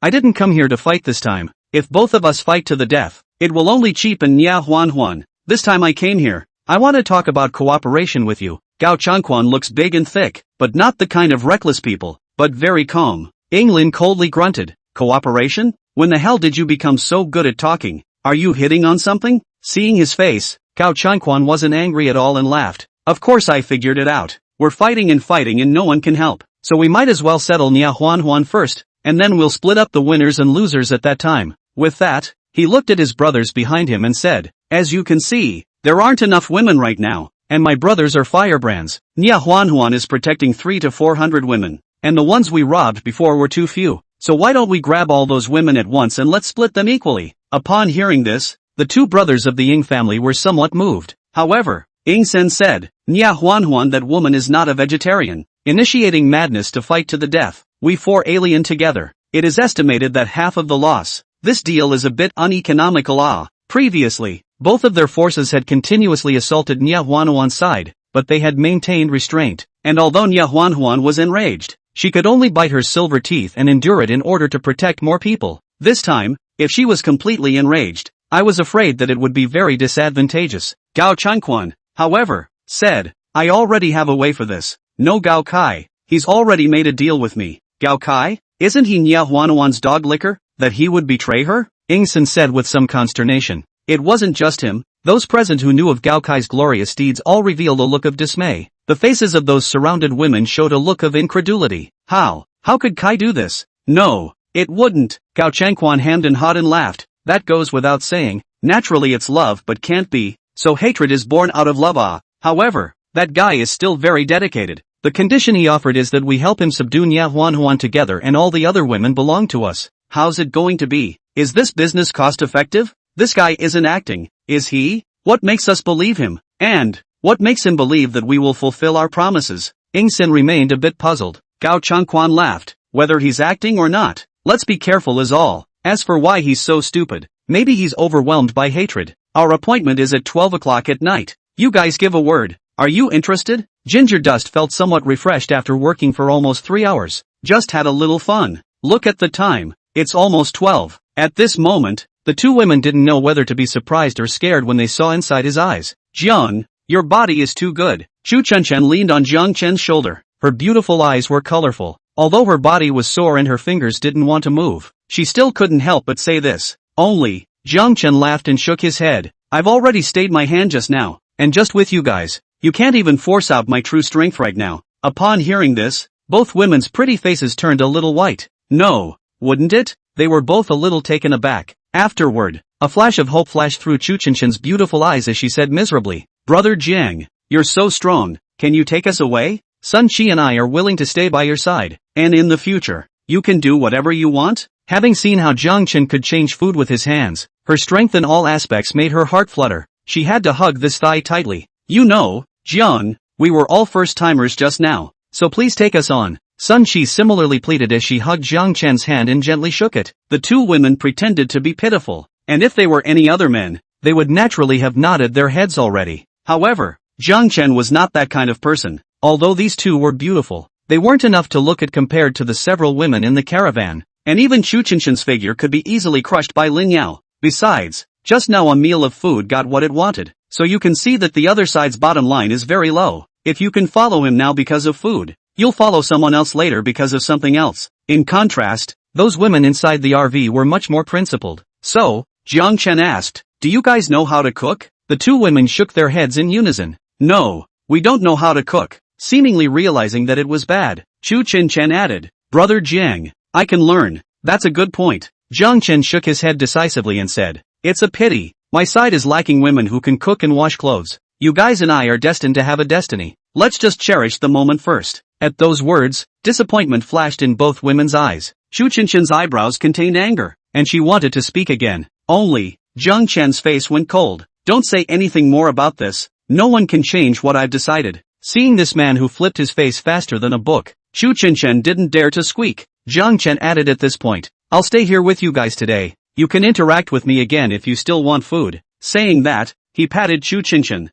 I didn't come here to fight this time. If both of us fight to the death, it will only cheapen Nya Huan. This time I came here, I want to talk about cooperation with you. Gao Chanquan looks big and thick, but not the kind of reckless people, but very calm. Ing Lin coldly grunted. Cooperation? When the hell did you become so good at talking? Are you hitting on something? Seeing his face, Gao Chanquan wasn't angry at all and laughed. Of course I figured it out. We're fighting and no one can help. So we might as well settle Nya Huan first, and then we'll split up the winners and losers at that time. With that, he looked at his brothers behind him and said, As you can see, there aren't enough women right now, and my brothers are firebrands. Nya Huan is protecting 300 to 400 women, and the ones we robbed before were too few. So why don't we grab all those women at once and let's split them equally? Upon hearing this, the two brothers of the Ing family were somewhat moved. However, Ing Sen said, Nya Huan, that woman is not a vegetarian, initiating madness to fight to the death. We 4 alien together. It is estimated that half of the loss. This deal is a bit uneconomical. Previously, Both of their forces had continuously assaulted Nya Huanhuan's side, but they had maintained restraint, and although Nya Huanhuan was enraged, she could only bite her silver teeth and endure it in order to protect more people. This time, if she was completely enraged, I was afraid that it would be very disadvantageous. Gao Changquan, however, said, I already have a way for this. No Gao Kai, he's already made a deal with me. Gao Kai? Isn't he Nya Huanhuan's dog licker, that he would betray her? Ingsen said with some consternation. It wasn't just him. Those present who knew of Gao Kai's glorious deeds all revealed a look of dismay. The faces of those surrounded women showed a look of incredulity. How could Kai do this? No, it wouldn't. Gao Changquan hemmed and hawed and laughed. That goes without saying. Naturally it's love but can't be, so hatred is born out of love. However, that guy is still very dedicated. The condition he offered is that we help him subdue Nya Huanhuan together and all the other women belong to us. How's it going to be? Is this business cost effective? This guy isn't acting, is he? What makes us believe him? And what makes him believe that we will fulfill our promises? Ingsen remained a bit puzzled. Gao Changquan laughed. Whether he's acting or not, let's be careful is all. As for why he's so stupid, maybe he's overwhelmed by hatred. Our appointment is at 12 o'clock at night. You guys give a word. Are you interested? Ginger Dust felt somewhat refreshed after working for almost 3 hours. Just had a little fun. Look at the time. It's almost 12. At this moment, the two women didn't know whether to be surprised or scared when they saw inside his eyes. Jiang, your body is too good. Chu Chunchen leaned on Jiang Chen's shoulder. Her beautiful eyes were colorful. Although her body was sore and her fingers didn't want to move, she still couldn't help but say this. Only, Jiang Chen laughed and shook his head. I've already stayed my hand just now, and just with you guys. You can't even force out my true strength right now. Upon hearing this, both women's pretty faces turned a little white. No, wouldn't it? They were both a little taken aback. Afterward, a flash of hope flashed through Chu Chenshin's beautiful eyes as she said miserably, Brother Jiang, you're so strong, can you take us away? Sun Chi and I are willing to stay by your side, and in the future, you can do whatever you want? Having seen how Jiang Chen could change food with his hands, her strength in all aspects made her heart flutter. She had to hug this thigh tightly. You know, Jiang, we were all first-timers just now, so please take us on. Sun Chi similarly pleaded as she hugged Jiang Chen's hand and gently shook it. The two women pretended to be pitiful, and if they were any other men, they would naturally have nodded their heads already. However, Jiang Chen was not that kind of person. Although these two were beautiful, they weren't enough to look at compared to the several women in the caravan, and even Chu Chenshin's figure could be easily crushed by Lin Yao. Besides, just now a meal of food got what it wanted, so you can see that the other side's bottom line is very low. If you can follow him now because of food, you'll follow someone else later because of something else. In contrast, those women inside the RV were much more principled. So, Jiang Chen asked, do you guys know how to cook? The two women shook their heads in unison. No, we don't know how to cook. Seemingly realizing that it was bad, Chu Chen added, Brother Jiang, I can learn. That's a good point. Jiang Chen shook his head decisively and said, it's a pity. My side is lacking women who can cook and wash clothes. You guys and I are destined to have a destiny. Let's just cherish the moment first. At those words, disappointment flashed in both women's eyes. Chu Chenshin's eyebrows contained anger, and she wanted to speak again. Only, Jiang Chen's face went cold. Don't say anything more about this. No one can change what I've decided. Seeing this man who flipped his face faster than a book, Chu Chenshin didn't dare to squeak. Jiang Chen added at this point, I'll stay here with you guys today. You can interact with me again if you still want food. Saying that, he patted Chu Chenshin.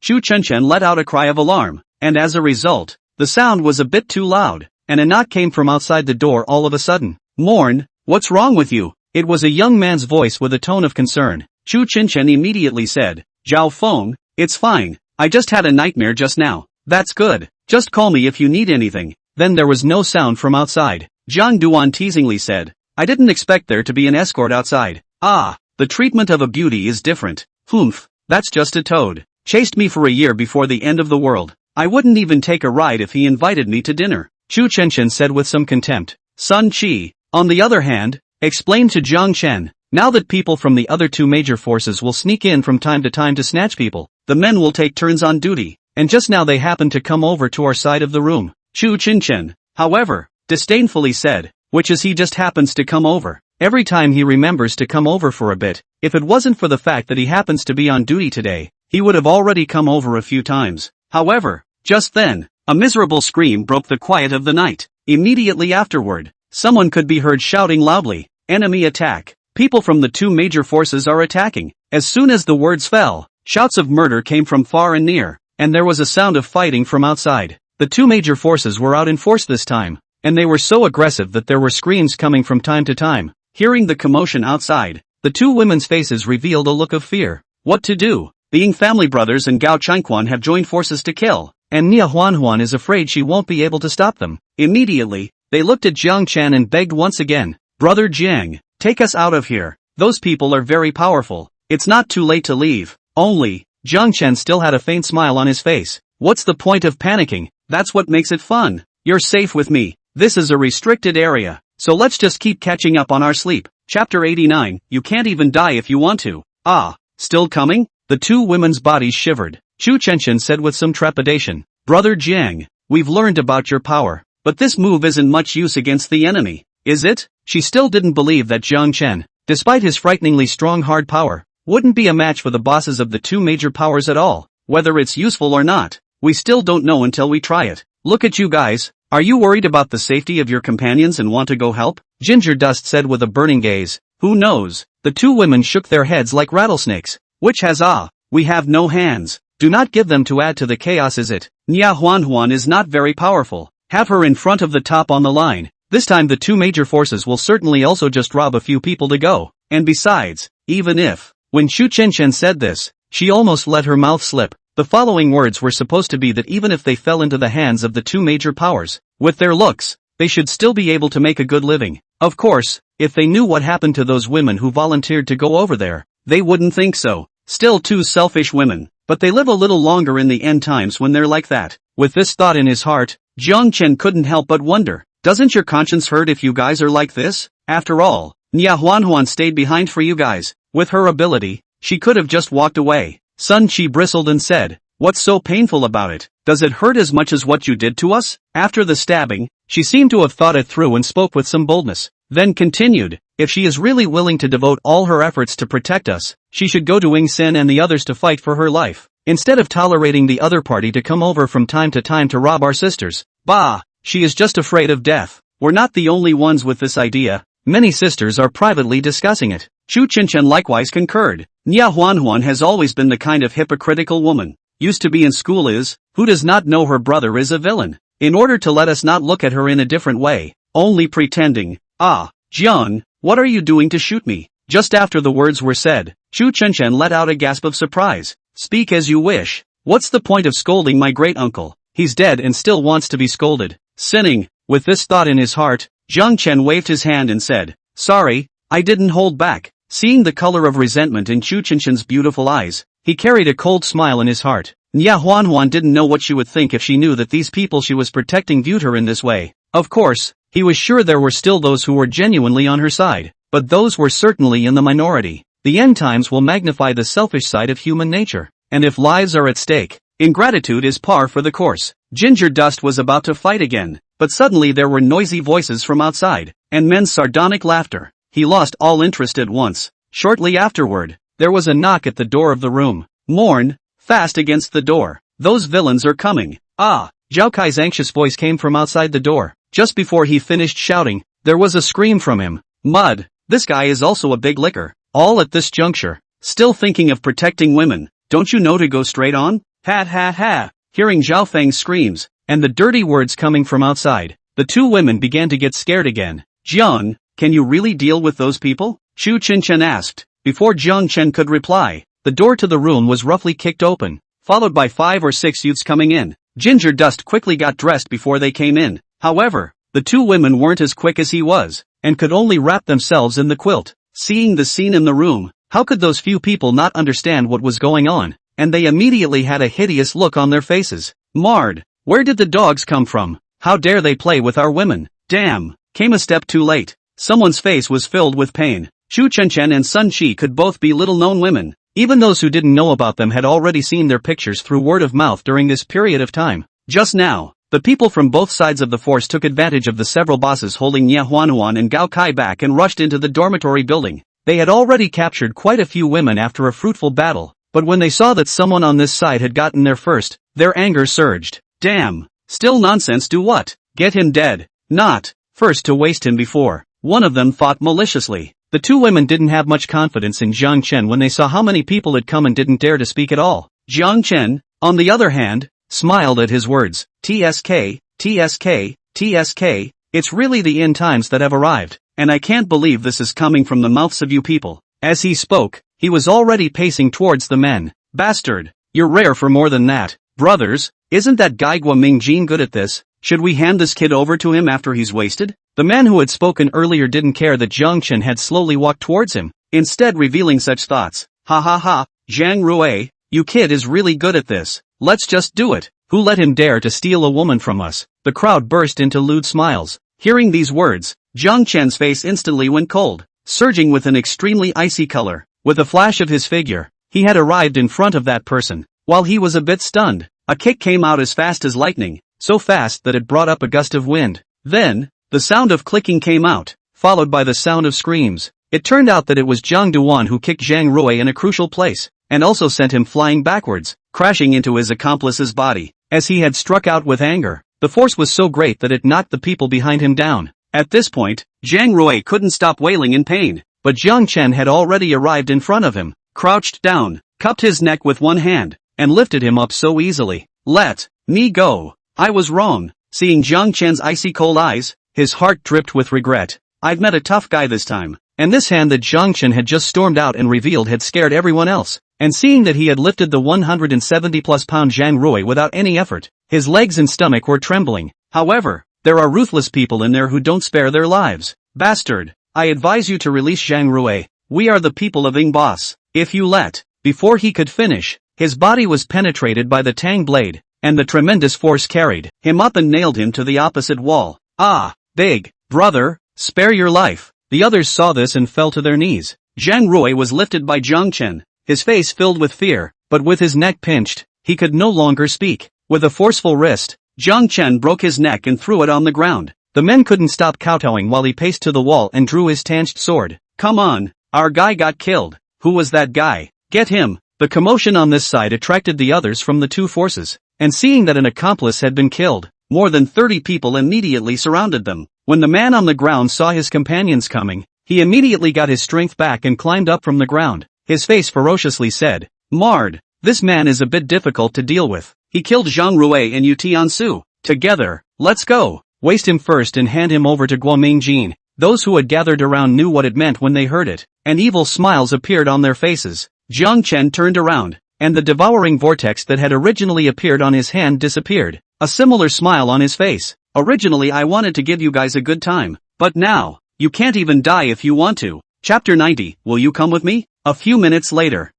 Chu Chenshin let out a cry of alarm, and as a result, the sound was a bit too loud, and a knock came from outside the door all of a sudden. Morn, what's wrong with you? It was a young man's voice with a tone of concern. Chu Chenshin immediately said, Zhao Feng, it's fine. I just had a nightmare just now. That's good. Just call me if you need anything. Then there was no sound from outside. Jiang Duan teasingly said, I didn't expect there to be an escort outside. The treatment of a beauty is different. Humph, that's just a toad. Chased me for a year before the end of the world. I wouldn't even take a ride if he invited me to dinner. Chu Chenshin said with some contempt. Sun Chi, on the other hand, explained to Jiang Chen, now that people from the other two major forces will sneak in from time to snatch people, the men will take turns on duty, and just now they happen to come over to our side of the room. Chu Chenshin, however, disdainfully said, which is he just happens to come over. Every time he remembers to come over for a bit, if it wasn't for the fact that he happens to be on duty today, he would have already come over a few times. However, just then, a miserable scream broke the quiet of the night. Immediately afterward, someone could be heard shouting loudly, enemy attack. People from the two major forces are attacking. As soon as the words fell, shouts of murder came from far and near, and there was a sound of fighting from outside. The two major forces were out in force this time, and they were so aggressive that there were screams coming from time to time. Hearing the commotion outside, the two women's faces revealed a look of fear. What to do? Being family brothers and Gao Changquan have joined forces to kill, and Nia Huanhuan is afraid she won't be able to stop them. Immediately, they looked at Jiang Chen and begged once again, "Brother Jiang, take us out of here. Those people are very powerful. It's not too late to leave." Only, Jiang Chen still had a faint smile on his face. "What's the point of panicking? That's what makes it fun. You're safe with me. This is a restricted area, so let's just keep catching up on our sleep." Chapter 89, You Can't Even Die If You Want to. Ah, still coming? The two women's bodies shivered. Chu Chenshin said with some trepidation, "Brother Jiang, we've learned about your power, but this move isn't much use against the enemy, is it?" She still didn't believe that Jiang Chen, despite his frighteningly strong hard power, wouldn't be a match for the bosses of the two major powers at all. Whether it's useful or not, we still don't know until we try it. "Look at you guys, are you worried about the safety of your companions and want to go help?" Ginger Dust said with a burning gaze. "Who knows?" The two women shook their heads like rattlesnakes. "Which has we have no hands. Do not give them to add to the chaos, is it? Nia Huanhuan is not very powerful. Have her in front of the top on the line. This time the two major forces will certainly also just rob a few people to go. And besides, even if..." When Shu Chenchen said this, she almost let her mouth slip. The following words were supposed to be that even if they fell into the hands of the two major powers, with their looks, they should still be able to make a good living. Of course, if they knew what happened to those women who volunteered to go over there, they wouldn't think so. Still two selfish women, but they live a little longer in the end times when they're like that. With this thought in his heart, Jiang Chen couldn't help but wonder, doesn't your conscience hurt if you guys are like this? After all, Nia Huanhuan stayed behind for you guys. With her ability, she could have just walked away. Sun Chi bristled and said, "What's so painful about it? Does it hurt as much as what you did to us?" After the stabbing, she seemed to have thought it through and spoke with some boldness, then continued, "If she is really willing to devote all her efforts to protect us, she should go to Ing Sen and the others to fight for her life, instead of tolerating the other party to come over from time to rob our sisters. Bah, she is just afraid of death. We're not the only ones with this idea. Many sisters are privately discussing it." Chu Chenchen likewise concurred. Nia Huanhuan has always been the kind of hypocritical woman. Used to be in school who does not know her brother is a villain, in order to let us not look at her in a different way, only pretending. "Ah, Jiang, what are you doing to shoot me?" Just after the words were said, Chu Chenchen let out a gasp of surprise. "Speak as you wish. What's the point of scolding my great-uncle? He's dead and still wants to be scolded." Sinning, with this thought in his heart, Jiang Chen waved his hand and said, "Sorry, I didn't hold back." Seeing the color of resentment in Chu Chenchen's beautiful eyes, he carried a cold smile in his heart. Nia Huanhuan didn't know what she would think if she knew that these people she was protecting viewed her in this way. Of course, he was sure there were still those who were genuinely on her side, but those were certainly in the minority. The end times will magnify the selfish side of human nature, and if lives are at stake, ingratitude is par for the course. Ginger Dust was about to fight again, but suddenly there were noisy voices from outside, and men's sardonic laughter. He lost all interest at once. Shortly afterward, there was a knock at the door of the room. "Mourn, fast against the door. Those villains are coming." "Ah!" Zhao Kai's anxious voice came from outside the door. Just before he finished shouting, there was a scream from him. "Mud, this guy is also a big licker." All at this juncture, still thinking of protecting women, "Don't you know to go straight on?" "Ha ha ha." Hearing Zhao Feng's screams, and the dirty words coming from outside, the two women began to get scared again. "Jiang, can you really deal with those people?" Chu Chenchen asked. Before Jiang Chen could reply, the door to the room was roughly kicked open, followed by 5 or 6 youths coming in. Ginger Dust quickly got dressed before they came in. However, the two women weren't as quick as he was, and could only wrap themselves in the quilt. Seeing the scene in the room, how could those few people not understand what was going on? And they immediately had a hideous look on their faces. "Marred, where did the dogs come from? How dare they play with our women? Damn, came a step too late." Someone's face was filled with pain. Chu Chenchen and Sun Chi could both be little-known women. Even those who didn't know about them had already seen their pictures through word of mouth during this period of time. Just now, the people from both sides of the force took advantage of the several bosses holding Nia Huanhuan and Gao Kai back and rushed into the dormitory building. They had already captured quite a few women after a fruitful battle, but when they saw that someone on this side had gotten there first, their anger surged. "Damn, still nonsense, do what? Get him dead. Not, first to waste him before." One of them thought maliciously. The two women didn't have much confidence in Jiang Chen when they saw how many people had come and didn't dare to speak at all. Jiang Chen, on the other hand, smiled at his words. TSK, TSK, TSK, it's really the end times that have arrived, and I can't believe this is coming from the mouths of you people. As he spoke, he was already pacing towards the men. Bastard, you're rare for more than that. Brothers, isn't that guy Guo Mingjin good at this? Should we hand this kid over to him after he's wasted? The man who had spoken earlier didn't care that Jiang Chen had slowly walked towards him, instead revealing such thoughts. Ha ha ha, Zhang Rui, you kid is really good at this. Let's just do it. Who let him dare to steal a woman from us? The crowd burst into lewd smiles. Hearing these words, Jiang Chen's face instantly went cold, surging with an extremely icy color. With a flash of his figure, he had arrived in front of that person. While he was a bit stunned, a kick came out as fast as lightning, so fast that it brought up a gust of wind. Then, the sound of clicking came out, followed by the sound of screams. It turned out that it was Zhang Duan who kicked Zhang Rui in a crucial place, and also sent him flying backwards, crashing into his accomplice's body. As he had struck out with anger, the force was so great that it knocked the people behind him down. At this point, Zhang Rui couldn't stop wailing in pain, but Jiang Chen had already arrived in front of him, crouched down, cupped his neck with one hand, and lifted him up so easily. Let me go. I was wrong. Seeing Jiang Chen's icy cold eyes, his heart dripped with regret. I've met a tough guy this time. And this hand that Jiang Chen had just stormed out and revealed had scared everyone else. And seeing that he had lifted the 170-plus-pound Zhang Rui without any effort, his legs and stomach were trembling. However, there are ruthless people in there who don't spare their lives. Bastard, I advise you to release Zhang Rui. We are the people of Ying Boss. If you let. Before he could finish, his body was penetrated by the Tang blade, and the tremendous force carried him up and nailed him to the opposite wall. Ah, big brother, spare your life. The others saw this and fell to their knees. Zhang Rui was lifted by Jiang Chen, his face filled with fear, but with his neck pinched, he could no longer speak. With a forceful wrist, Jiang Chen broke his neck and threw it on the ground. The men couldn't stop kowtowing while he paced to the wall and drew his tanged sword. Come on, our guy got killed. Who was that guy? Get him. The commotion on this side attracted the others from the two forces, and seeing that an accomplice had been killed, more than 30 people immediately surrounded them. When the man on the ground saw his companions coming, he immediately got his strength back and climbed up from the ground. His face ferociously said, Mard, this man is a bit difficult to deal with. He killed Zhang Rui and Yu Tiansu. Together, let's go. Waste him first and hand him over to Guo Mingjin. Those who had gathered around knew what it meant when they heard it, and evil smiles appeared on their faces. Jiang Chen turned around, and the devouring vortex that had originally appeared on his hand disappeared, a similar smile on his face. Originally I wanted to give you guys a good time, but now, you can't even die if you want to. Chapter 90, will you come with me? A few minutes later.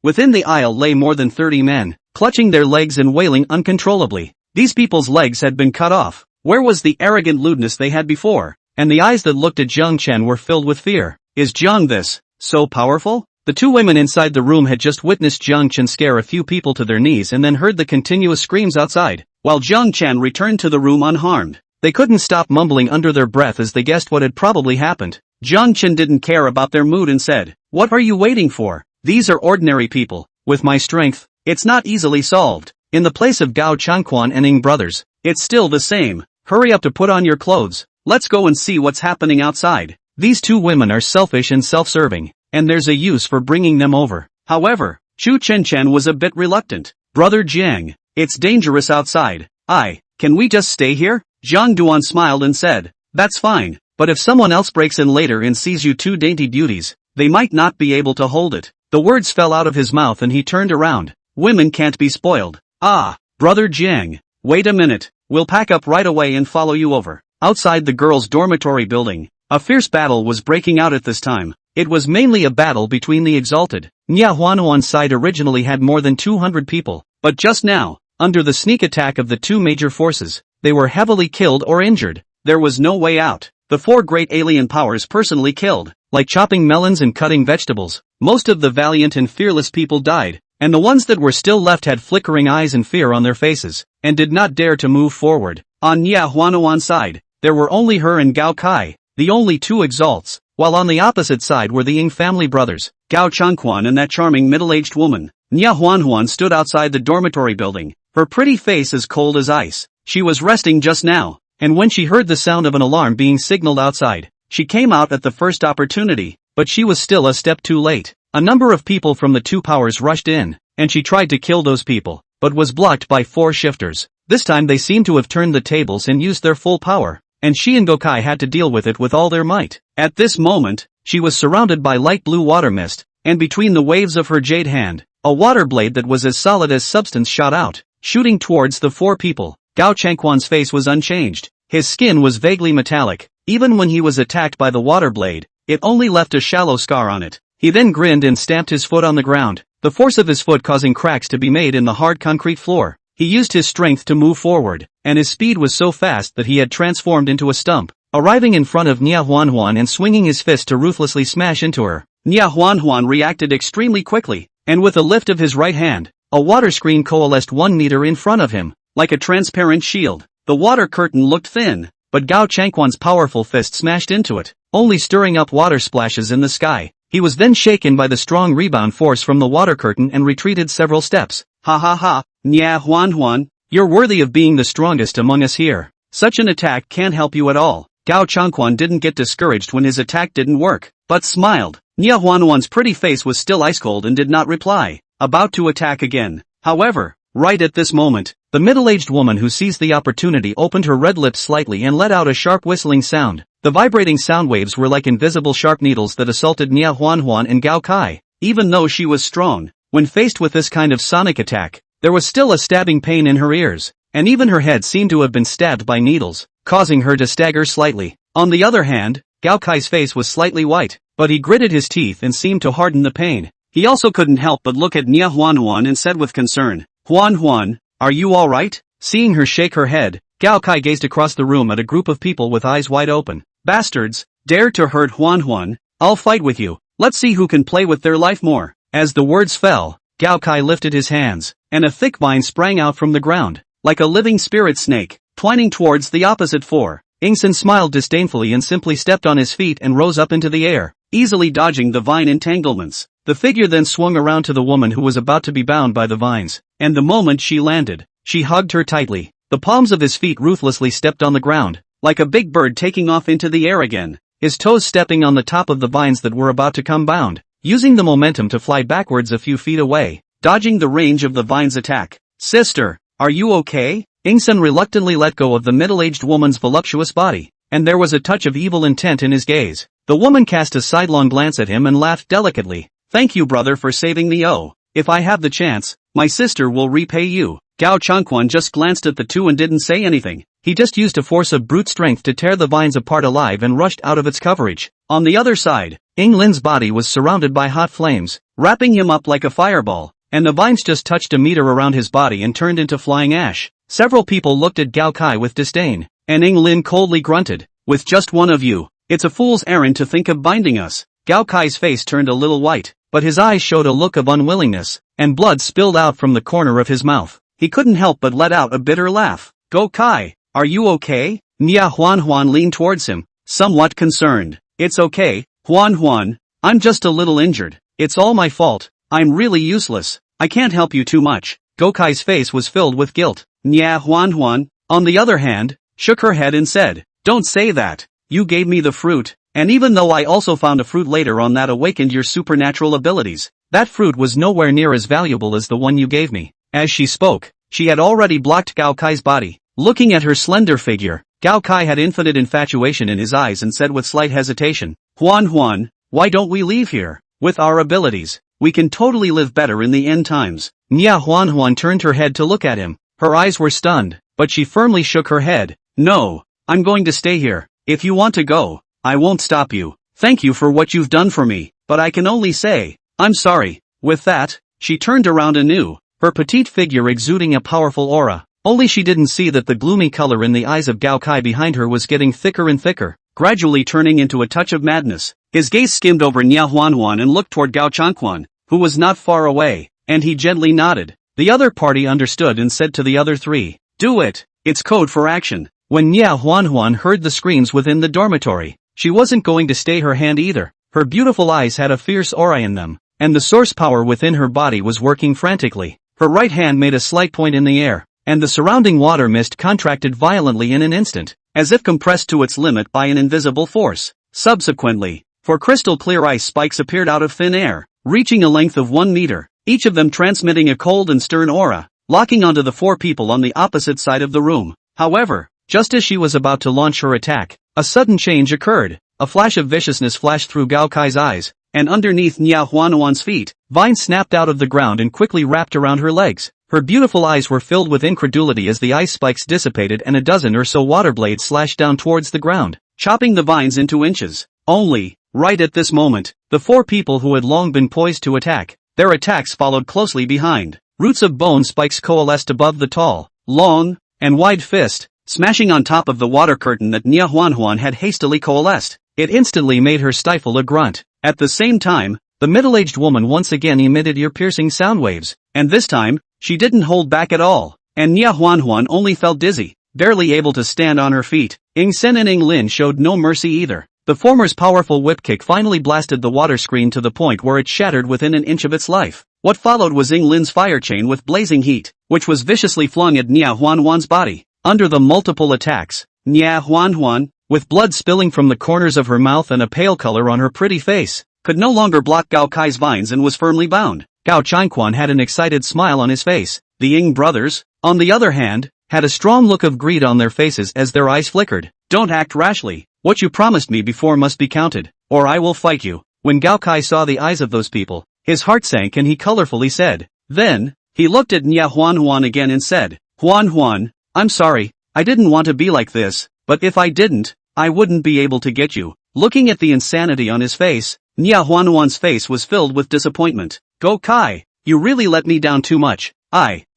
Within the aisle lay more than 30 men, clutching their legs and wailing uncontrollably. These people's legs had been cut off. Where was the arrogant lewdness they had before? And the eyes that looked at Jiang Chen were filled with fear. Is Jiang this so powerful? The two women inside the room had just witnessed Jiang Chen scare a few people to their knees and then heard the continuous screams outside, while Jiang Chen returned to the room unharmed. They couldn't stop mumbling under their breath as they guessed what had probably happened. Jiang Chen didn't care about their mood and said, What are you waiting for? These are ordinary people. With my strength, it's not easily solved. In the place of Gao Changquan and Ying brothers, it's still the same. Hurry up to put on your clothes. Let's go and see what's happening outside. These two women are selfish and self-serving, and there's a use for bringing them over. However, Chu Chen was a bit reluctant. Brother Jiang, it's dangerous outside. Can we just stay here? Zhang Duan smiled and said, That's fine, but if someone else breaks in later and sees you two dainty beauties, they might not be able to hold it. The words fell out of his mouth and he turned around. Women can't be spoiled. Brother Jiang, wait a minute, we'll pack up right away and follow you over. Outside the girls' dormitory building, a fierce battle was breaking out at this time. It was mainly a battle between the exalted. Nya Huanuan's side originally had more than 200 people, but just now, under the sneak attack of the two major forces, they were heavily killed or injured. There was no way out. The four great alien powers personally killed, like chopping melons and cutting vegetables. Most of the valiant and fearless people died, and the ones that were still left had flickering eyes and fear on their faces, and did not dare to move forward. On Nya Huanuan's side, there were only her and Gao Kai, the only two exalts, while on the opposite side were the Ying family brothers, Gao Changquan and that charming middle-aged woman. Nya Huanhuan stood outside the dormitory building, her pretty face as cold as ice. She was resting just now, and when she heard the sound of an alarm being signaled outside, she came out at the first opportunity. but she was still a step too late. A number of people from the two powers rushed in, and she tried to kill those people, but was blocked by 4 shifters. This time they seemed to have turned the tables and used their full power, and she and Gokai had to deal with it with all their might. At this moment, she was surrounded by light blue water mist, and between the waves of her jade hand, a water blade that was as solid as substance shot out, shooting towards the 4 people. Gao Changquan's face was unchanged. His skin was vaguely metallic. Even when he was attacked by the water blade, it only left a shallow scar on it. He then grinned and stamped his foot on the ground, the force of his foot causing cracks to be made in the hard concrete floor. He used his strength to move forward, and his speed was so fast that he had transformed into a stump, arriving in front of Nia Huanhuan and swinging his fist to ruthlessly smash into her. Nia Huanhuan reacted extremely quickly, and with a lift of his right hand, a water screen coalesced 1 meter in front of him, like a transparent shield. The water curtain looked thin, but Gao Changquan's powerful fist smashed into it, only stirring up water splashes in the sky. He was then shaken by the strong rebound force from the water curtain and retreated several steps. Ha ha ha, Nia Huanhuan, you're worthy of being the strongest among us here. Such an attack can't help you at all. Gao Changquan didn't get discouraged when his attack didn't work, but smiled. Nia Huanhuan's pretty face was still ice cold and did not reply, about to attack again. However, right at this moment, the middle-aged woman who seized the opportunity opened her red lips slightly and let out a sharp whistling sound. The vibrating sound waves were like invisible sharp needles that assaulted Nia Huanhuan and Gao Kai. Even though she was strong, when faced with this kind of sonic attack, there was still a stabbing pain in her ears, and even her head seemed to have been stabbed by needles, causing her to stagger slightly. On the other hand, Gao Kai's face was slightly white, but he gritted his teeth and seemed to harden the pain. He also couldn't help but look at Nia Huanhuan and said with concern, "Huanhuan, are you alright?" Seeing her shake her head, Gao Kai gazed across the room at a group of people with eyes wide open. "Bastards, dare to hurt Huanhuan, I'll fight with you. Let's see who can play with their life more." As the words fell, Gao Kai lifted his hands, and a thick vine sprang out from the ground, like a living spirit snake, twining towards the opposite 4. Ingsen smiled disdainfully and simply stepped on his feet and rose up into the air, easily dodging the vine entanglements. The figure then swung around to the woman who was about to be bound by the vines, and the moment she landed, she hugged her tightly. The palms of his feet ruthlessly stepped on the ground, like a big bird taking off into the air again, his toes stepping on the top of the vines that were about to come bound, using the momentum to fly backwards a few feet away, dodging the range of the vine's attack. "Sister, are you okay?" Ingsen reluctantly let go of the middle-aged woman's voluptuous body, and there was a touch of evil intent in his gaze. The woman cast a sidelong glance at him and laughed delicately. "Thank you, brother, for saving me. Oh, if I have the chance, my sister will repay you." Gao Changquan just glanced at the two and didn't say anything. He just used a force of brute strength to tear the vines apart alive and rushed out of its coverage. On the other side, Ing Lin's body was surrounded by hot flames, wrapping him up like a fireball, and the vines just touched a meter around his body and turned into flying ash. Several people looked at Gao Kai with disdain, and Ing Lin coldly grunted, "With just one of you, it's a fool's errand to think of binding us." Gao Kai's face turned a little white, but his eyes showed a look of unwillingness, and blood spilled out from the corner of his mouth. He couldn't help but let out a bitter laugh. "Gao Kai, are you okay?" Nia Huanhuan leaned towards him, somewhat concerned. "It's okay, Huanhuan, I'm just a little injured. It's all my fault. I'm really useless. I can't help you too much." Gao Kai's face was filled with guilt. Nia Huanhuan, on the other hand, shook her head and said, "Don't say that. You gave me the fruit, and even though I also found a fruit later on that awakened your supernatural abilities, that fruit was nowhere near as valuable as the one you gave me." As she spoke, she had already blocked Gao Kai's body. Looking at her slender figure, Gao Kai had infinite infatuation in his eyes and said with slight hesitation, "Huanhuan, why don't we leave here? With our abilities, we can totally live better in the end times." Nia Huanhuan turned her head to look at him. Her eyes were stunned, but she firmly shook her head. "No, I'm going to stay here. If you want to go, I won't stop you. Thank you for what you've done for me, but I can only say, I'm sorry." With that, she turned around anew, her petite figure exuding a powerful aura. Only she didn't see that the gloomy color in the eyes of Gao Kai behind her was getting thicker and thicker, gradually turning into a touch of madness. His gaze skimmed over Nia Huanhuan and looked toward Gao Changquan, who was not far away, and he gently nodded. The other party understood and said to the other 3, "Do it, it's code for action." When Nia Huanhuan heard the screams within the dormitory, she wasn't going to stay her hand either. Her beautiful eyes had a fierce aura in them, and the source power within her body was working frantically. Her right hand made a slight point in the air, and the surrounding water mist contracted violently in an instant, as if compressed to its limit by an invisible force. Subsequently, 4 crystal clear ice spikes appeared out of thin air, reaching a length of 1 meter, each of them transmitting a cold and stern aura, locking onto the 4 people on the opposite side of the room. However, just as she was about to launch her attack, a sudden change occurred. A flash of viciousness flashed through Gao Kai's eyes, and underneath Nia Huanhuan's feet, vines snapped out of the ground and quickly wrapped around her legs. Her beautiful eyes were filled with incredulity as the ice spikes dissipated and a dozen or so water blades slashed down towards the ground, chopping the vines into inches. Only, right at this moment, the 4 people who had long been poised to attack, their attacks followed closely behind. Roots of bone spikes coalesced above the tall, long, and wide fist, smashing on top of the water curtain that Nia Huanhuan had hastily coalesced. It instantly made her stifle a grunt. At the same time, the middle-aged woman once again emitted ear-piercing sound waves, and this time, she didn't hold back at all, and Nia Huanhuan only felt dizzy, barely able to stand on her feet. Ing Sen and Ing Lin showed no mercy either. The former's powerful whip kick finally blasted the water screen to the point where it shattered within an inch of its life. What followed was Ing Lin's fire chain with blazing heat, which was viciously flung at Nia Huanhuan's body. Under the multiple attacks, Nia Huanhuan, with blood spilling from the corners of her mouth and a pale color on her pretty face, could no longer block Gao Kai's vines and was firmly bound. Gao Changquan had an excited smile on his face. The Ying brothers, on the other hand, had a strong look of greed on their faces as their eyes flickered. Don't act rashly. What you promised me before must be counted, or I will fight you. When Gao Kai saw the eyes of those people, his heart sank and he colorfully said. Then, he looked at Nia Huanhuan again and said, Huanhuan, I'm sorry, I didn't want to be like this, but if I didn't, I wouldn't be able to get you. Looking at the insanity on his face, Nia Huanhuan's face was filled with disappointment. Go Kai, you really let me down too much.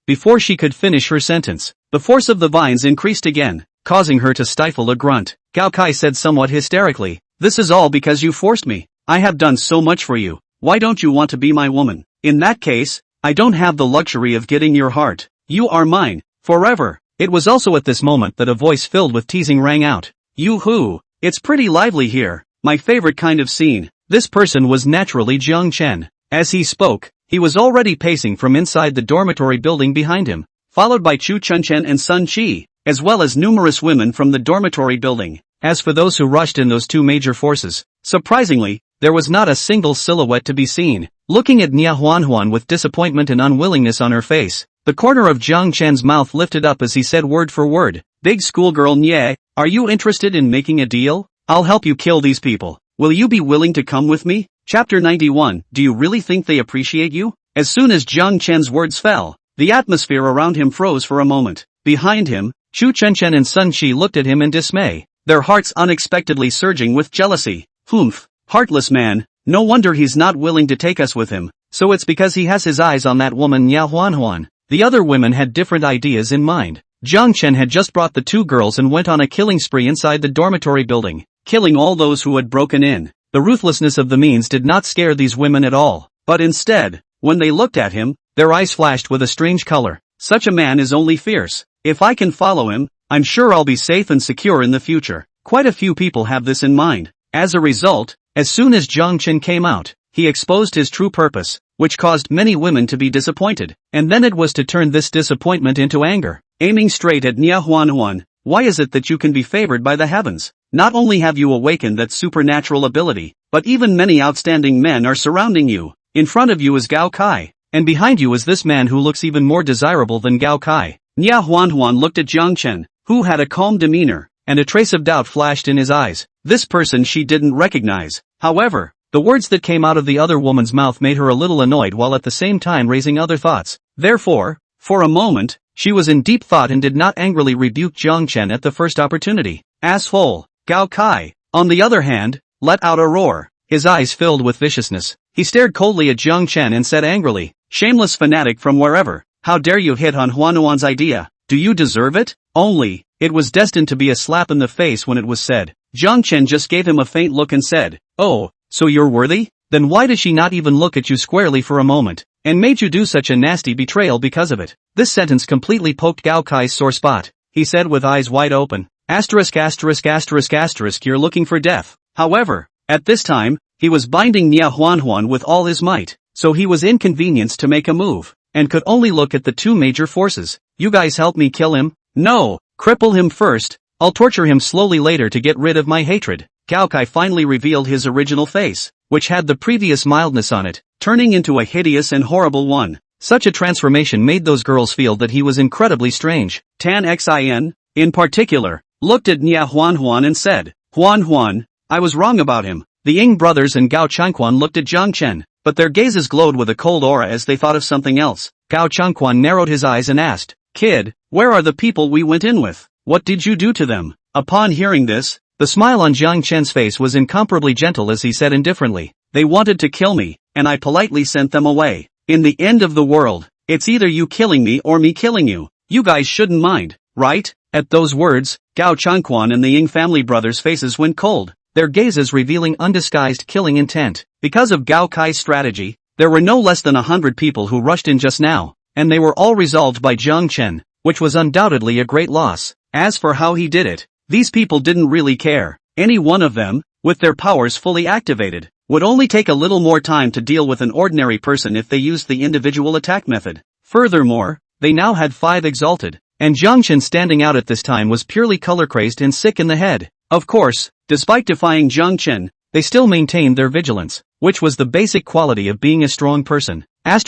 Before she could finish her sentence, the force of the vines increased again, causing her to stifle a grunt. Gao Kai said somewhat hysterically, this is all because you forced me. I have done so much for you. Why don't you want to be my woman? In that case, I don't have the luxury of getting your heart. You are mine, forever. It was also at this moment that a voice filled with teasing rang out. Yoo-hoo, it's pretty lively here. My favorite kind of scene. This person was naturally Jiang Chen. As he spoke, he was already pacing from inside the dormitory building behind him, followed by Chu Chunchen and Sun Qi, as well as numerous women from the dormitory building. As for those who rushed in those 2 major forces, surprisingly, there was not a single silhouette to be seen. Looking at Nia Huanhuan with disappointment and unwillingness on her face, the corner of Jiang Chen's mouth lifted up as he said word for word, Big schoolgirl Nye, are you interested in making a deal? I'll help you kill these people. Will you be willing to come with me? Chapter 91. Do you really think they appreciate you? As soon as Jiang Chen's words fell, the atmosphere around him froze for a moment. Behind him, Chu Chenchen and Sun Qi looked at him in dismay, their hearts unexpectedly surging with jealousy. Humph, heartless man, no wonder he's not willing to take us with him, so it's because he has his eyes on that woman Nia Huanhuan. The other women had different ideas in mind. Jiang Chen had just brought the 2 girls and went on a killing spree inside the dormitory building, killing all those who had broken in. The ruthlessness of the means did not scare these women at all, but instead, when they looked at him, their eyes flashed with a strange color. Such a man is only fierce. If I can follow him, I'm sure I'll be safe and secure in the future. Quite a few people have this in mind. As a result, as soon as Jiang Chen came out, he exposed his true purpose, which caused many women to be disappointed, and then it was to turn this disappointment into anger. Aiming straight at Nia Huanhuan, why is it that you can be favored by the heavens? Not only have you awakened that supernatural ability, but even many outstanding men are surrounding you. In front of you is Gao Kai, and behind you is this man who looks even more desirable than Gao Kai. Nia Huanhuan looked at Jiang Chen, who had a calm demeanor, and a trace of doubt flashed in his eyes. This person she didn't recognize. However, the words that came out of the other woman's mouth made her a little annoyed while at the same time raising other thoughts. Therefore, for a moment, she was in deep thought and did not angrily rebuke Jiang Chen at the first opportunity. Asshole. Gao Kai, on the other hand, let out a roar. His eyes filled with viciousness. He stared coldly at Jiang Chen and said angrily, shameless fanatic from wherever, how dare you hit on Huanhuan's idea? Do you deserve it? Only, it was destined to be a slap in the face when it was said. Jiang Chen just gave him a faint look and said, oh, so you're worthy? Then why does she not even look at you squarely for a moment, and made you do such a nasty betrayal because of it? This sentence completely poked Gao Kai's sore spot. He said with eyes wide open, asterisk asterisk asterisk asterisk, you're looking for death. However, at this time, he was binding Nia Huanhuan with all his might, so he was inconvenienced to make a move, and could only look at the 2 major forces. You guys help me kill him? No, cripple him first, I'll torture him slowly later to get rid of my hatred. Gao Kai finally revealed his original face, which had the previous mildness on it, turning into a hideous and horrible one. Such a transformation made those girls feel that he was incredibly strange. Tan Xin, in particular, looked at Nia Huan and said, Huan, I was wrong about him. The Ying brothers and Gao Changquan looked at Zhang Chen, but their gazes glowed with a cold aura as they thought of something else. Gao Changquan narrowed his eyes and asked, Kid, where are the people we went in with? What did you do to them? Upon hearing this, the smile on Zhang Chen's face was incomparably gentle as he said indifferently, They wanted to kill me, and I politely sent them away. In the end of the world, it's either you killing me or me killing you. You guys shouldn't mind, right? At those words, Gao Changquan and the Ying family brothers' faces went cold, their gazes revealing undisguised killing intent. Because of Gao Kai's strategy, there were no less than 100 people who rushed in just now, and they were all resolved by Zhang Chen, which was undoubtedly a great loss. As for how he did it, these people didn't really care. Any one of them, with their powers fully activated, would only take a little more time to deal with an ordinary person if they used the individual attack method. Furthermore, they now had 5 exalted, and Zhang Chen standing out at this time was purely color-crazed and sick in the head. Of course, despite defying Zhang Chen, they still maintained their vigilance, which was the basic quality of being a strong person. How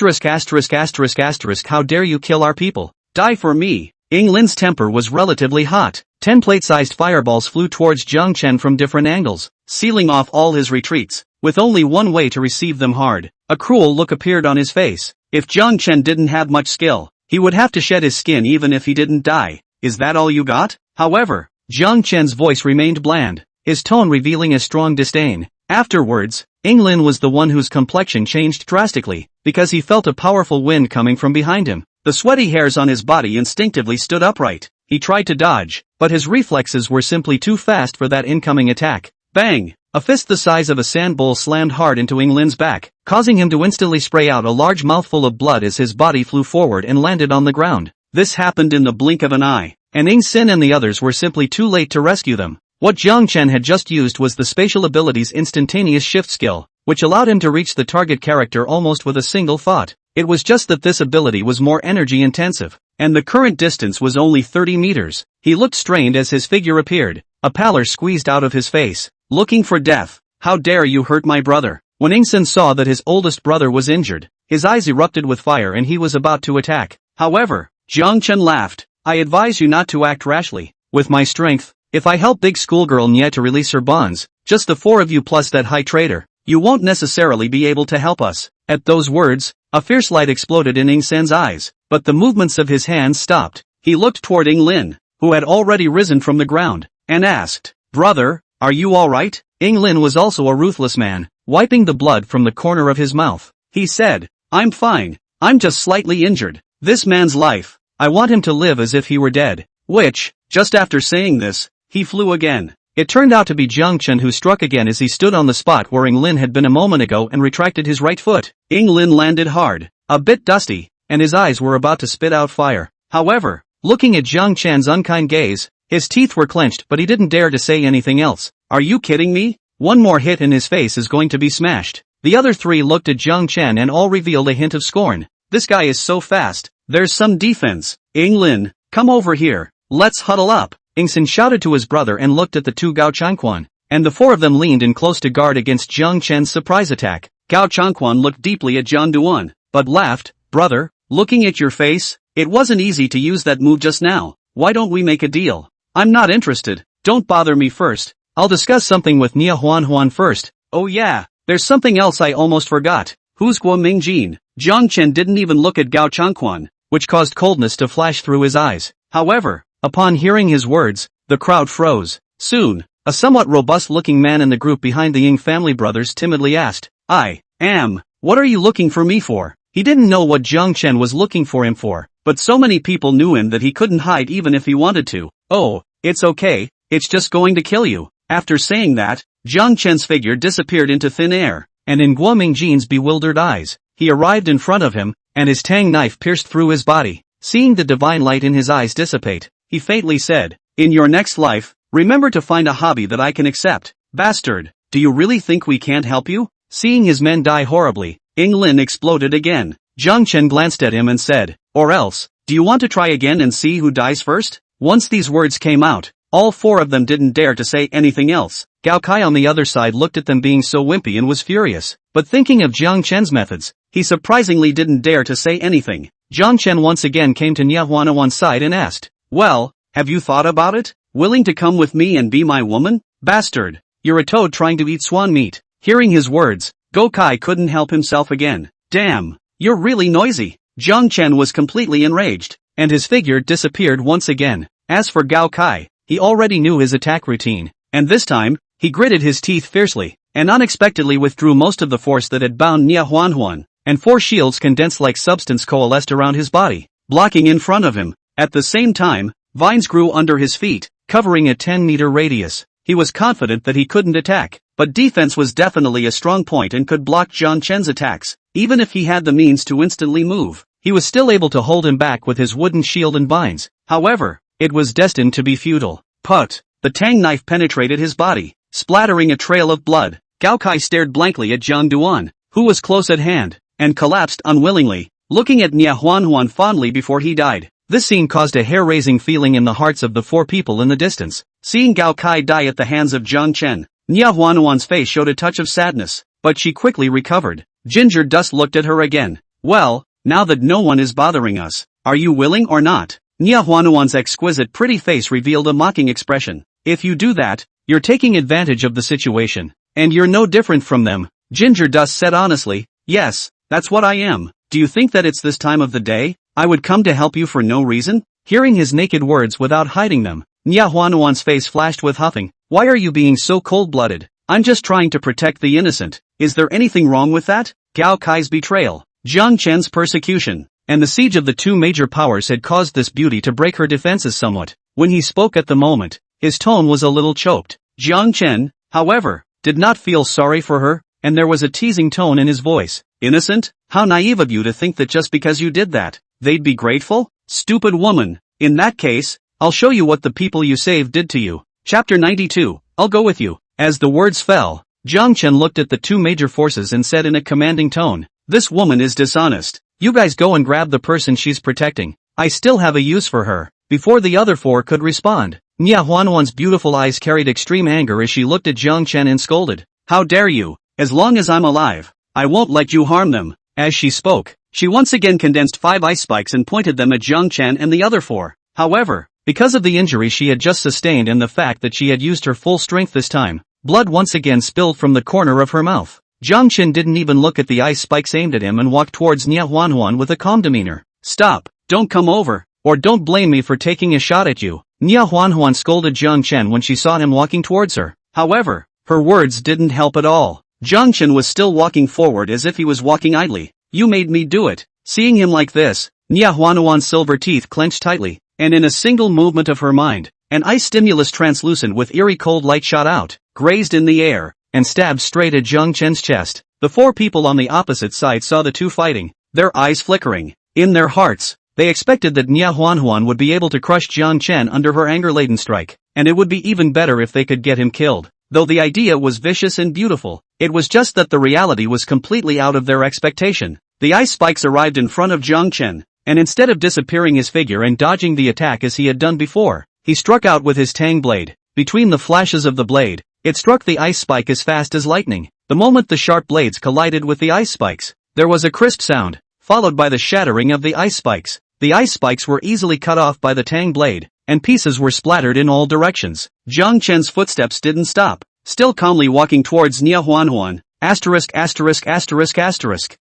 dare you kill our people? Die for me. Ying Lin's temper was relatively hot. 10 plate-sized fireballs flew towards Zhang Chen from different angles, sealing off all his retreats, with only one way to receive them hard. A cruel look appeared on his face. If Zhang Chen didn't have much skill, he would have to shed his skin even if he didn't die. Is that all you got? However, Zhang Chen's voice remained bland, his tone revealing a strong disdain. Afterwards, Ying Lin was the one whose complexion changed drastically, because he felt a powerful wind coming from behind him. The sweaty hairs on his body instinctively stood upright. He tried to dodge, but his reflexes were simply too fast for that incoming attack. Bang! A fist the size of a sand bowl slammed hard into Ying Lin's back, causing him to instantly spray out a large mouthful of blood as his body flew forward and landed on the ground. This happened in the blink of an eye, and Ying Xin and the others were simply too late to rescue them. What Zhang Chen had just used was the spatial ability's instantaneous shift skill, which allowed him to reach the target character almost with a single thought. It was just that this ability was more energy intensive, and the current distance was only 30 meters. He looked strained as his figure appeared, a pallor squeezed out of his face. Looking for death. How dare you hurt my brother? When Ying Xin saw that his oldest brother was injured, his eyes erupted with fire and he was about to attack. However, Zhang Chen laughed. I advise you not to act rashly. With my strength, if I help big schoolgirl Nye to release her bonds, just the 4 of you plus that high trader, you won't necessarily be able to help us. At those words, a fierce light exploded in Ying Sen's eyes, but the movements of his hands stopped. He looked toward Ying Lin, who had already risen from the ground, and asked, Brother, are you alright? Ying Lin was also a ruthless man, wiping the blood from the corner of his mouth. He said, I'm fine, I'm just slightly injured. This man's life, I want him to live as if he were dead. Which, just after saying this, he flew again. It turned out to be Zhang Chen who struck again as he stood on the spot where Ying Lin had been a moment ago and retracted his right foot. Ying Lin landed hard, a bit dusty, and his eyes were about to spit out fire. However, looking at Zhang Chen's unkind gaze, his teeth were clenched but he didn't dare to say anything else. Are you kidding me? One more hit and his face is going to be smashed. The other 3 looked at Zhang Chen and all revealed a hint of scorn. This guy is so fast, there's some defense. Ying Lin, come over here, let's huddle up. Ying Xin shouted to his brother and looked at the 2 Gao Changquan, and the 4 of them leaned in close to guard against Zhang Chen's surprise attack. Gao Changquan looked deeply at Zhang Duan, but laughed. Brother, looking at your face, it wasn't easy to use that move just now. Why don't we make a deal? I'm not interested. Don't bother me first. I'll discuss something with Nia Huan first. Oh yeah, there's something else I almost forgot. Who's Guo Mingjin? Zhang Chen didn't even look at Gao Changquan, which caused coldness to flash through his eyes. However, upon hearing his words, the crowd froze. Soon, a somewhat robust-looking man in the group behind the Ying family brothers timidly asked, I am. What are you looking for me for? He didn't know what Zhang Chen was looking for him for, but so many people knew him that he couldn't hide even if he wanted to. Oh, it's okay, it's just going to kill you. After saying that, Zhang Chen's figure disappeared into thin air, and in Guo Mingjin's bewildered eyes, he arrived in front of him, and his tang knife pierced through his body. Seeing the divine light in his eyes dissipate, he faintly said, In your next life, remember to find a hobby that I can accept. Bastard, do you really think we can't help you? Seeing his men die horribly, Ying Lin exploded again. Zhang Chen glanced at him and said, Or else, do you want to try again and see who dies first? Once these words came out, All four of them didn't dare to say anything else. Gao Kai on the other side looked at them being so wimpy and was furious. But thinking of Jiang Chen's methods, he surprisingly didn't dare to say anything. Jiang Chen once again came to Nia Huanawan's side and asked, "Well, have you thought about it? Willing to come with me and be my woman? Bastard. You're a toad trying to eat swan meat." Hearing his words, Gao Kai couldn't help himself again. "Damn, you're really noisy." Jiang Chen was completely enraged, and his figure disappeared once again. As for Gao Kai, he already knew his attack routine, and this time, he gritted his teeth fiercely, and unexpectedly withdrew most of the force that had bound Nia Huanhuan, and four shields condensed-like substance coalesced around his body, blocking in front of him. At the same time, vines grew under his feet, covering a 10-meter radius. He was confident that he couldn't attack, but defense was definitely a strong point and could block Jiang Chen's attacks, even if he had the means to instantly move. He was still able to hold him back with his wooden shield and vines. However, it was destined to be futile. Put! The tang knife penetrated his body, splattering a trail of blood. Gao Kai stared blankly at Jiang Duan, who was close at hand, and collapsed unwillingly, looking at Nia Huanhuan fondly before he died. This scene caused a hair-raising feeling in the hearts of the four people in the distance. Seeing Gao Kai die at the hands of Jiang Chen, Nia Huanhuan's face showed a touch of sadness, but she quickly recovered. Ginger Dust looked at her again. "Well, now that no one is bothering us, are you willing or not?" Nia Huanhuan's exquisite pretty face revealed a mocking expression. "If you do that, you're taking advantage of the situation, and you're no different from them." Ginger Dust said honestly, "Yes, that's what I am. Do you think that it's this time of the day I would come to help you for no reason?" Hearing his naked words without hiding them, Nia Huanhuan's face flashed with huffing. "Why are you being so cold-blooded? I'm just trying to protect the innocent. Is there anything wrong with that?" Gao Kai's betrayal, Jiang Chen's persecution, and the siege of the two major powers had caused this beauty to break her defenses somewhat. When he spoke at the moment, his tone was a little choked. Jiang Chen, however, did not feel sorry for her, and there was a teasing tone in his voice. "Innocent? How naive of you to think that just because you did that, they'd be grateful? Stupid woman. In that case, I'll show you what the people you saved did to you." Chapter 92, I'll go with you. As the words fell, Jiang Chen looked at the two major forces and said in a commanding tone, "This woman is dishonest. You guys go and grab the person she's protecting. I still have a use for her." Before the other four could respond, Nia Huanhuan's beautiful eyes carried extreme anger as she looked at Jiang Chen and scolded, "How dare you? As long as I'm alive, I won't let you harm them." As she spoke, she once again condensed 5 ice spikes and pointed them at Jiang Chen and the other 4. However, because of the injury she had just sustained and the fact that she had used her full strength this time, blood once again spilled from the corner of her mouth. Jiang Chen didn't even look at the ice spikes aimed at him and walked towards Nia Huanhuan with a calm demeanor. "Stop, don't come over, or don't blame me for taking a shot at you." Nia Huanhuan scolded Jiang Chen when she saw him walking towards her. However, her words didn't help at all. Jiang Chen was still walking forward as if he was walking idly. "You made me do it." Seeing him like this, Nia Huanhuan's silver teeth clenched tightly, and in a single movement of her mind, an ice stimulus translucent with eerie cold light shot out, grazed in the air, and stabbed straight at Jiang Chen's chest. The 4 people on the opposite side saw the two fighting, their eyes flickering. In their hearts, they expected that Nia Huanhuan would be able to crush Jiang Chen under her anger-laden strike, and it would be even better if they could get him killed. Though the idea was vicious and beautiful, it was just that the reality was completely out of their expectation. The ice spikes arrived in front of Jiang Chen, and instead of disappearing his figure and dodging the attack as he had done before, he struck out with his tang blade. Between the flashes of the blade, it struck the ice spike as fast as lightning. The moment the sharp blades collided with the ice spikes, there was a crisp sound, followed by the shattering of the ice spikes. The ice spikes were easily cut off by the tang blade, and pieces were splattered in all directions. Jiang Chen's footsteps didn't stop, still calmly walking towards Nia Huanhuan.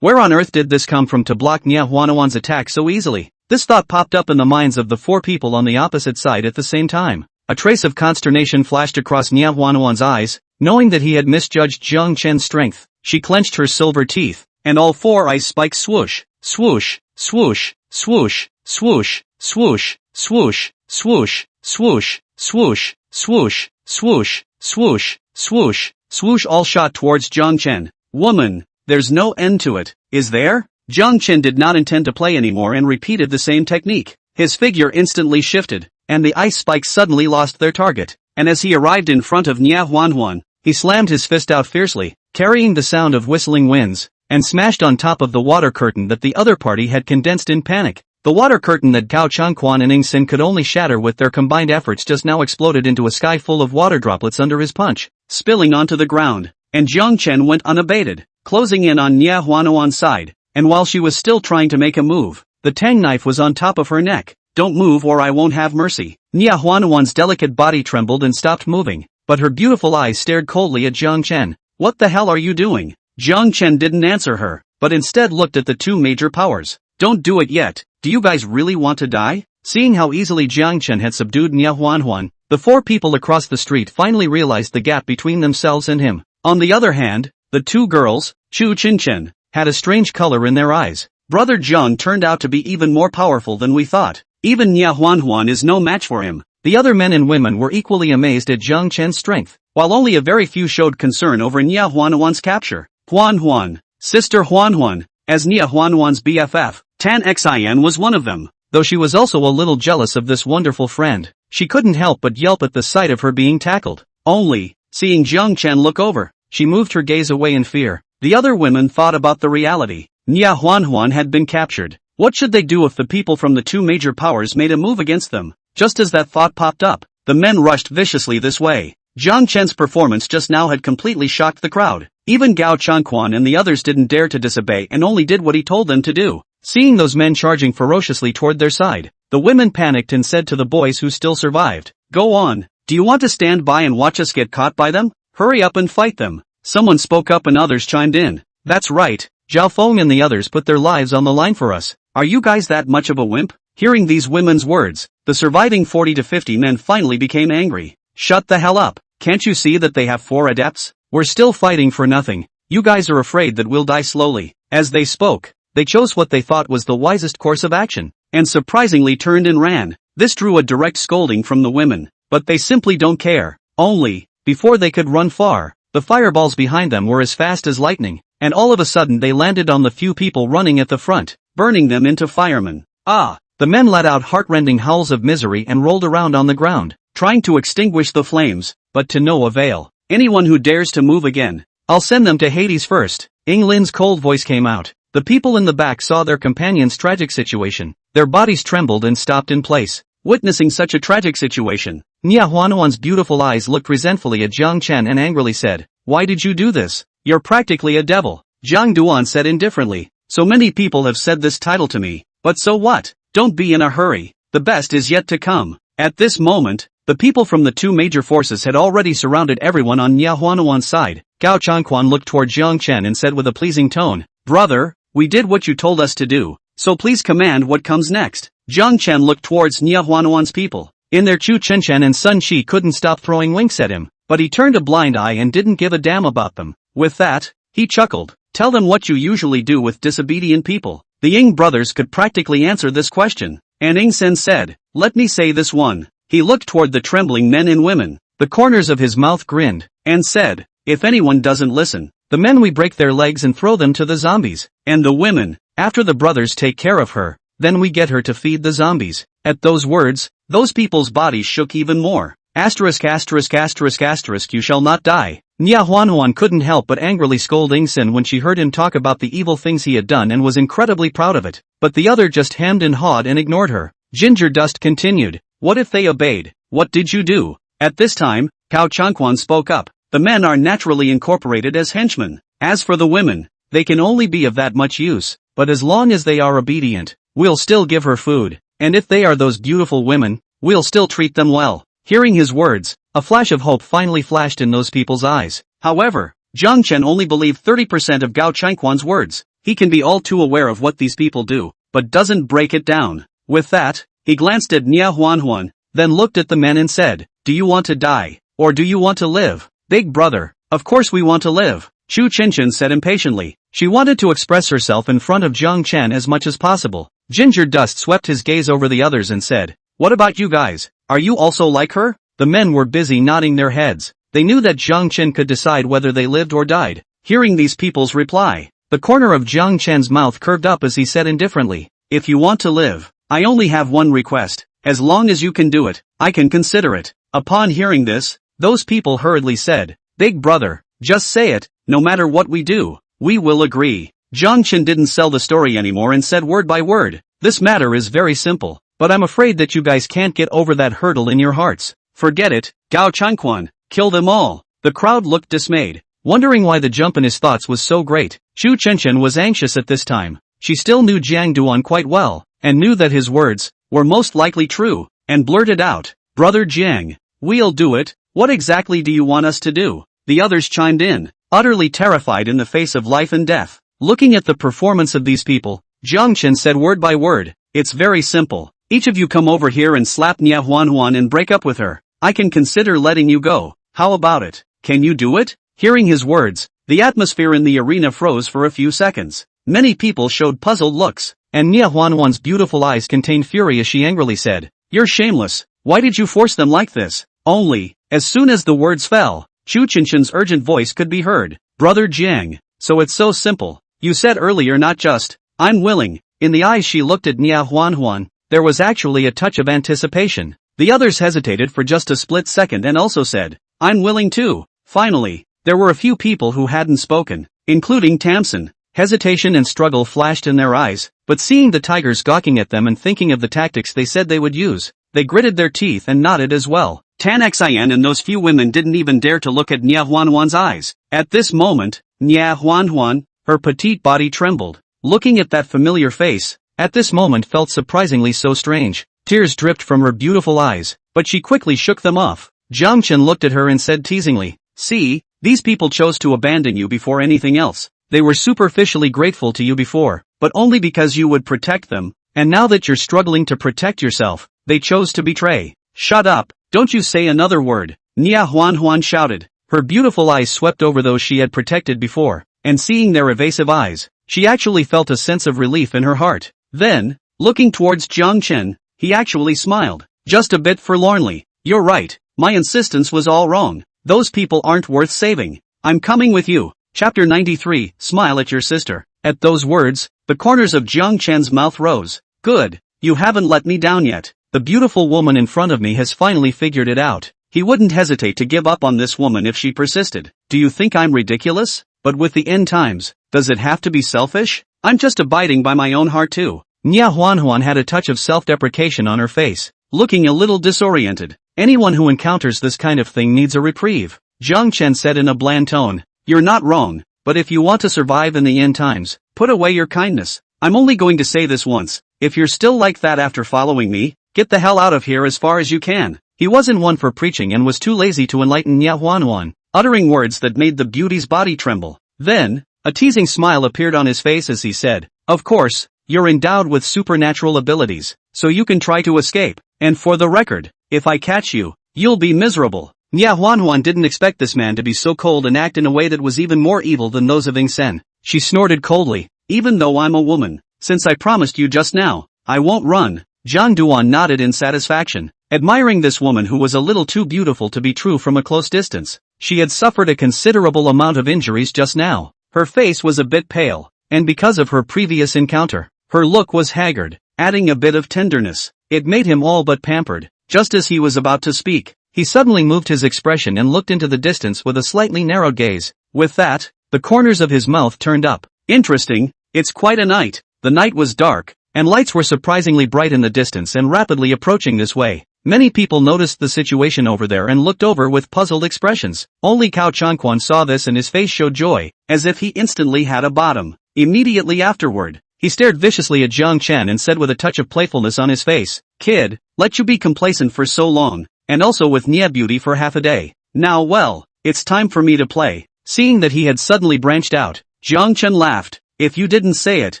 Where on earth did this come from to block Nia Huanhuan's attack so easily? This thought popped up in the minds of the 4 people on the opposite side at the same time. A trace of consternation flashed across Nia Huanhuan's eyes. Knowing that he had misjudged Jiang Chen's strength, she clenched her silver teeth, and all 4 ice spikes swoosh, swoosh, swoosh, swoosh, swoosh, swoosh, swoosh, swoosh, swoosh, swoosh, swoosh, swoosh, swoosh, swoosh, swoosh all shot towards Jiang Chen. "Woman, there's no end to it, is there?" Jiang Chen did not intend to play anymore and repeated the same technique. His figure instantly shifted, and the ice spikes suddenly lost their target, and as he arrived in front of Nia Huanhuan, he slammed his fist out fiercely, carrying the sound of whistling winds, and smashed on top of the water curtain that the other party had condensed in panic. The water curtain that Gao Changquan and Ingsen could only shatter with their combined efforts just now exploded into a sky full of water droplets under his punch, spilling onto the ground, and Jiang Chen went unabated, closing in on Nia Huanuan's side, and while she was still trying to make a move, the tang knife was on top of her neck. Don't move or I won't have mercy. Nia Huanuan's delicate body trembled and stopped moving, but her beautiful eyes stared coldly at Jiang Chen. What the hell are you doing? Jiang Chen didn't answer her, but instead looked at the two major powers. Don't do it yet. Do you guys really want to die? Seeing how easily Jiang Chen had subdued Nia Huanhuan, the four people across the street finally realized the gap between themselves and him. On the other hand, the two girls, Chu Qinchen, had a strange color in their eyes. Brother Jiang turned out to be even more powerful than we thought. Even Nia Huanhuan is no match for him. The other men and women were equally amazed at Jiang Chen's strength, while only a very few showed concern over Nia Huanhuan's capture. Huanhuan, sister Huanhuan, as Nia Huanhuan's BFF, Tan Xian was one of them. Though she was also a little jealous of this wonderful friend, she couldn't help but yelp at the sight of her being tackled. Only, seeing Jiang Chen look over, she moved her gaze away in fear. The other women thought about the reality. Nia Huanhuan had been captured. What should they do if the people from the two major powers made a move against them? Just as that thought popped up, the men rushed viciously this way. Jiang Chen's performance just now had completely shocked the crowd. Even Gao Changquan and the others didn't dare to disobey and only did what he told them to do. Seeing those men charging ferociously toward their side, the women panicked and said to the boys who still survived, "Go on. Do you want to stand by and watch us get caught by them? Hurry up and fight them." Someone spoke up and others chimed in. "That's right. Zhao Feng and the others put their lives on the line for us. Are you guys that much of a wimp?" Hearing these women's words, the surviving 40 to 50 men finally became angry. "Shut the hell up. Can't you see that they have 4 adepts? We're still fighting for nothing. You guys are afraid that we'll die slowly." As they spoke, they chose what they thought was the wisest course of action, and surprisingly turned and ran. This drew a direct scolding from the women, but they simply don't care. Only, before they could run far, the fireballs behind them were as fast as lightning, and all of a sudden they landed on the few people running at the front, burning them into firemen. Ah! The men let out heart-rending howls of misery and rolled around on the ground, trying to extinguish the flames, but to no avail. "Anyone who dares to move again, I'll send them to Hades first." Ying Lin's cold voice came out. The people in the back saw their companion's tragic situation. Their bodies trembled and stopped in place. Witnessing such a tragic situation, Nia Huanuan's beautiful eyes looked resentfully at Jiang Chen and angrily said, "Why did you do this? You're practically a devil." Jiang Duan said indifferently, "So many people have said this title to me, but so what? Don't be in a hurry. The best is yet to come." At this moment, the people from the two major forces had already surrounded everyone on Nia Huanuan's side. Gao Changquan looked toward Jiang Chen and said with a pleasing tone, "Brother, we did what you told us to do, so please command what comes next." Jiang Chen looked towards Nia Huanuan's people. In their Chu Chenchen and Sun Shi couldn't stop throwing winks at him, but he turned a blind eye and didn't give a damn about them. With that, he chuckled. "Tell them what you usually do with disobedient people." The Ying brothers could practically answer this question, and Ying Sen said, "Let me say this one." He looked toward the trembling men and women. The corners of his mouth grinned, and said, "If anyone doesn't listen, the men we break their legs and throw them to the zombies. And the women, after the brothers take care of her, then we get her to feed the zombies." At those words, those people's bodies shook even more. Asterisk asterisk asterisk asterisk you shall not die. Nia Huanhuan couldn't help but angrily scold Ingsen when she heard him talk about the evil things he had done and was incredibly proud of it, but the other just hemmed and hawed and ignored her. Ginger Dust continued, "What if they obeyed? What did you do?" At this time, Gao Changquan spoke up. "The men are naturally incorporated as henchmen. As for the women, they can only be of that much use, but as long as they are obedient, we'll still give her food, and if they are those beautiful women, we'll still treat them well." Hearing his words, a flash of hope finally flashed in those people's eyes. However, Jiang Chen only believed 30% of Gao Changquan's words. He can be all too aware of what these people do, but doesn't break it down. With that, he glanced at Nia Huanhuan, then looked at the men and said, "Do you want to die, or do you want to live?" "Big brother, of course we want to live," Chu Chenchen said impatiently. She wanted to express herself in front of Jiang Chen as much as possible. Ginger Dust swept his gaze over the others and said, "What about you guys? Are you also like her?" The men were busy nodding their heads. They knew that Jiang Chen could decide whether they lived or died. Hearing these people's reply, the corner of Jiang Chen's mouth curved up as he said indifferently, "If you want to live, I only have one request. As long as you can do it, I can consider it." Upon hearing this, those people hurriedly said, "Big brother, just say it, no matter what we do, we will agree." Jiang Chen didn't sell the story anymore and said word by word, This matter is very simple, but I'm afraid that you guys can't get over that hurdle in your hearts. Forget it, Gao Changquan, kill them all. The crowd looked dismayed, wondering why the jump in his thoughts was so great. Chu Chenchen was anxious at this time. She still knew Jiang Duan quite well, and knew that his words were most likely true, and blurted out, Brother Jiang, we'll do it. What exactly do you want us to do? The others chimed in, utterly terrified in the face of life and death. Looking at the performance of these people, Jiang Chen said word by word, it's very simple. Each of you come over here and slap Nia Huan and break up with her. I can consider letting you go. How about it? Can you do it? Hearing his words, the atmosphere in the arena froze for a few seconds. Many people showed puzzled looks, and Nia Huan's beautiful eyes contained fury as she angrily said, You're shameless. Why did you force them like this? Only, as soon as the words fell, Chu Chenchen's urgent voice could be heard. Brother Jiang, so it's so simple. You said earlier not just, I'm willing. In the eyes she looked at Nia Huan, there was actually a touch of anticipation. The others hesitated for just a split second and also said, I'm willing too. Finally, there were a few people who hadn't spoken, including Tamsin. Hesitation and struggle flashed in their eyes, but seeing the tigers gawking at them and thinking of the tactics they said they would use, they gritted their teeth and nodded as well. Tan Xian and those few women didn't even dare to look at Nia Huan's eyes. At this moment, Nia Huan, her petite body trembled. Looking at that familiar face, at this moment felt surprisingly so strange. Tears dripped from her beautiful eyes, but she quickly shook them off. Jiang Chen looked at her and said teasingly, See, these people chose to abandon you before anything else. They were superficially grateful to you before, but only because you would protect them, and now that you're struggling to protect yourself, they chose to betray. Shut up, don't you say another word, Nia Huan shouted. Her beautiful eyes swept over those she had protected before, and seeing their evasive eyes, she actually felt a sense of relief in her heart. Then, looking towards Jiang Chen, he actually smiled, just a bit forlornly. You're right, my insistence was all wrong. Those people aren't worth saving. I'm coming with you. Chapter 93, Smile at your sister. At those words, the corners of Jiang Chen's mouth rose. Good, you haven't let me down yet. The beautiful woman in front of me has finally figured it out. He wouldn't hesitate to give up on this woman if she persisted. Do you think I'm ridiculous? But with the end times, does it have to be selfish? I'm just abiding by my own heart too. Nia Huan had a touch of self-deprecation on her face, looking a little disoriented. Anyone who encounters this kind of thing needs a reprieve. Jiang Chen said in a bland tone, You're not wrong, but if you want to survive in the end times, put away your kindness. I'm only going to say this once. If you're still like that after following me, get the hell out of here as far as you can. He wasn't one for preaching and was too lazy to enlighten Nia Huan, uttering words that made the beauty's body tremble. Then, a teasing smile appeared on his face as he said, Of course, you're endowed with supernatural abilities, so you can try to escape, and for the record, if I catch you, you'll be miserable. Nia Huan didn't expect this man to be so cold and act in a way that was even more evil than those of Ing Sen. She snorted coldly, Even though I'm a woman, since I promised you just now, I won't run. Jiang Duan nodded in satisfaction, admiring this woman who was a little too beautiful to be true from a close distance. She had suffered a considerable amount of injuries just now. Her face was a bit pale, and because of her previous encounter, her look was haggard, adding a bit of tenderness. It made him all but pampered. Just as he was about to speak, he suddenly moved his expression and looked into the distance with a slightly narrowed gaze. With that, the corners of his mouth turned up. Interesting, it's quite a night. The night was dark, and lights were surprisingly bright in the distance and rapidly approaching this way. Many people noticed the situation over there and looked over with puzzled expressions. Only Cao Changquan saw this and his face showed joy, as if he instantly had a bottom. Immediately afterward, he stared viciously at Jiang Chen and said with a touch of playfulness on his face, Kid, let you be complacent for so long, and also with Nia Beauty for half a day. Now well, it's time for me to play. Seeing that he had suddenly branched out, Jiang Chen laughed. If you didn't say it,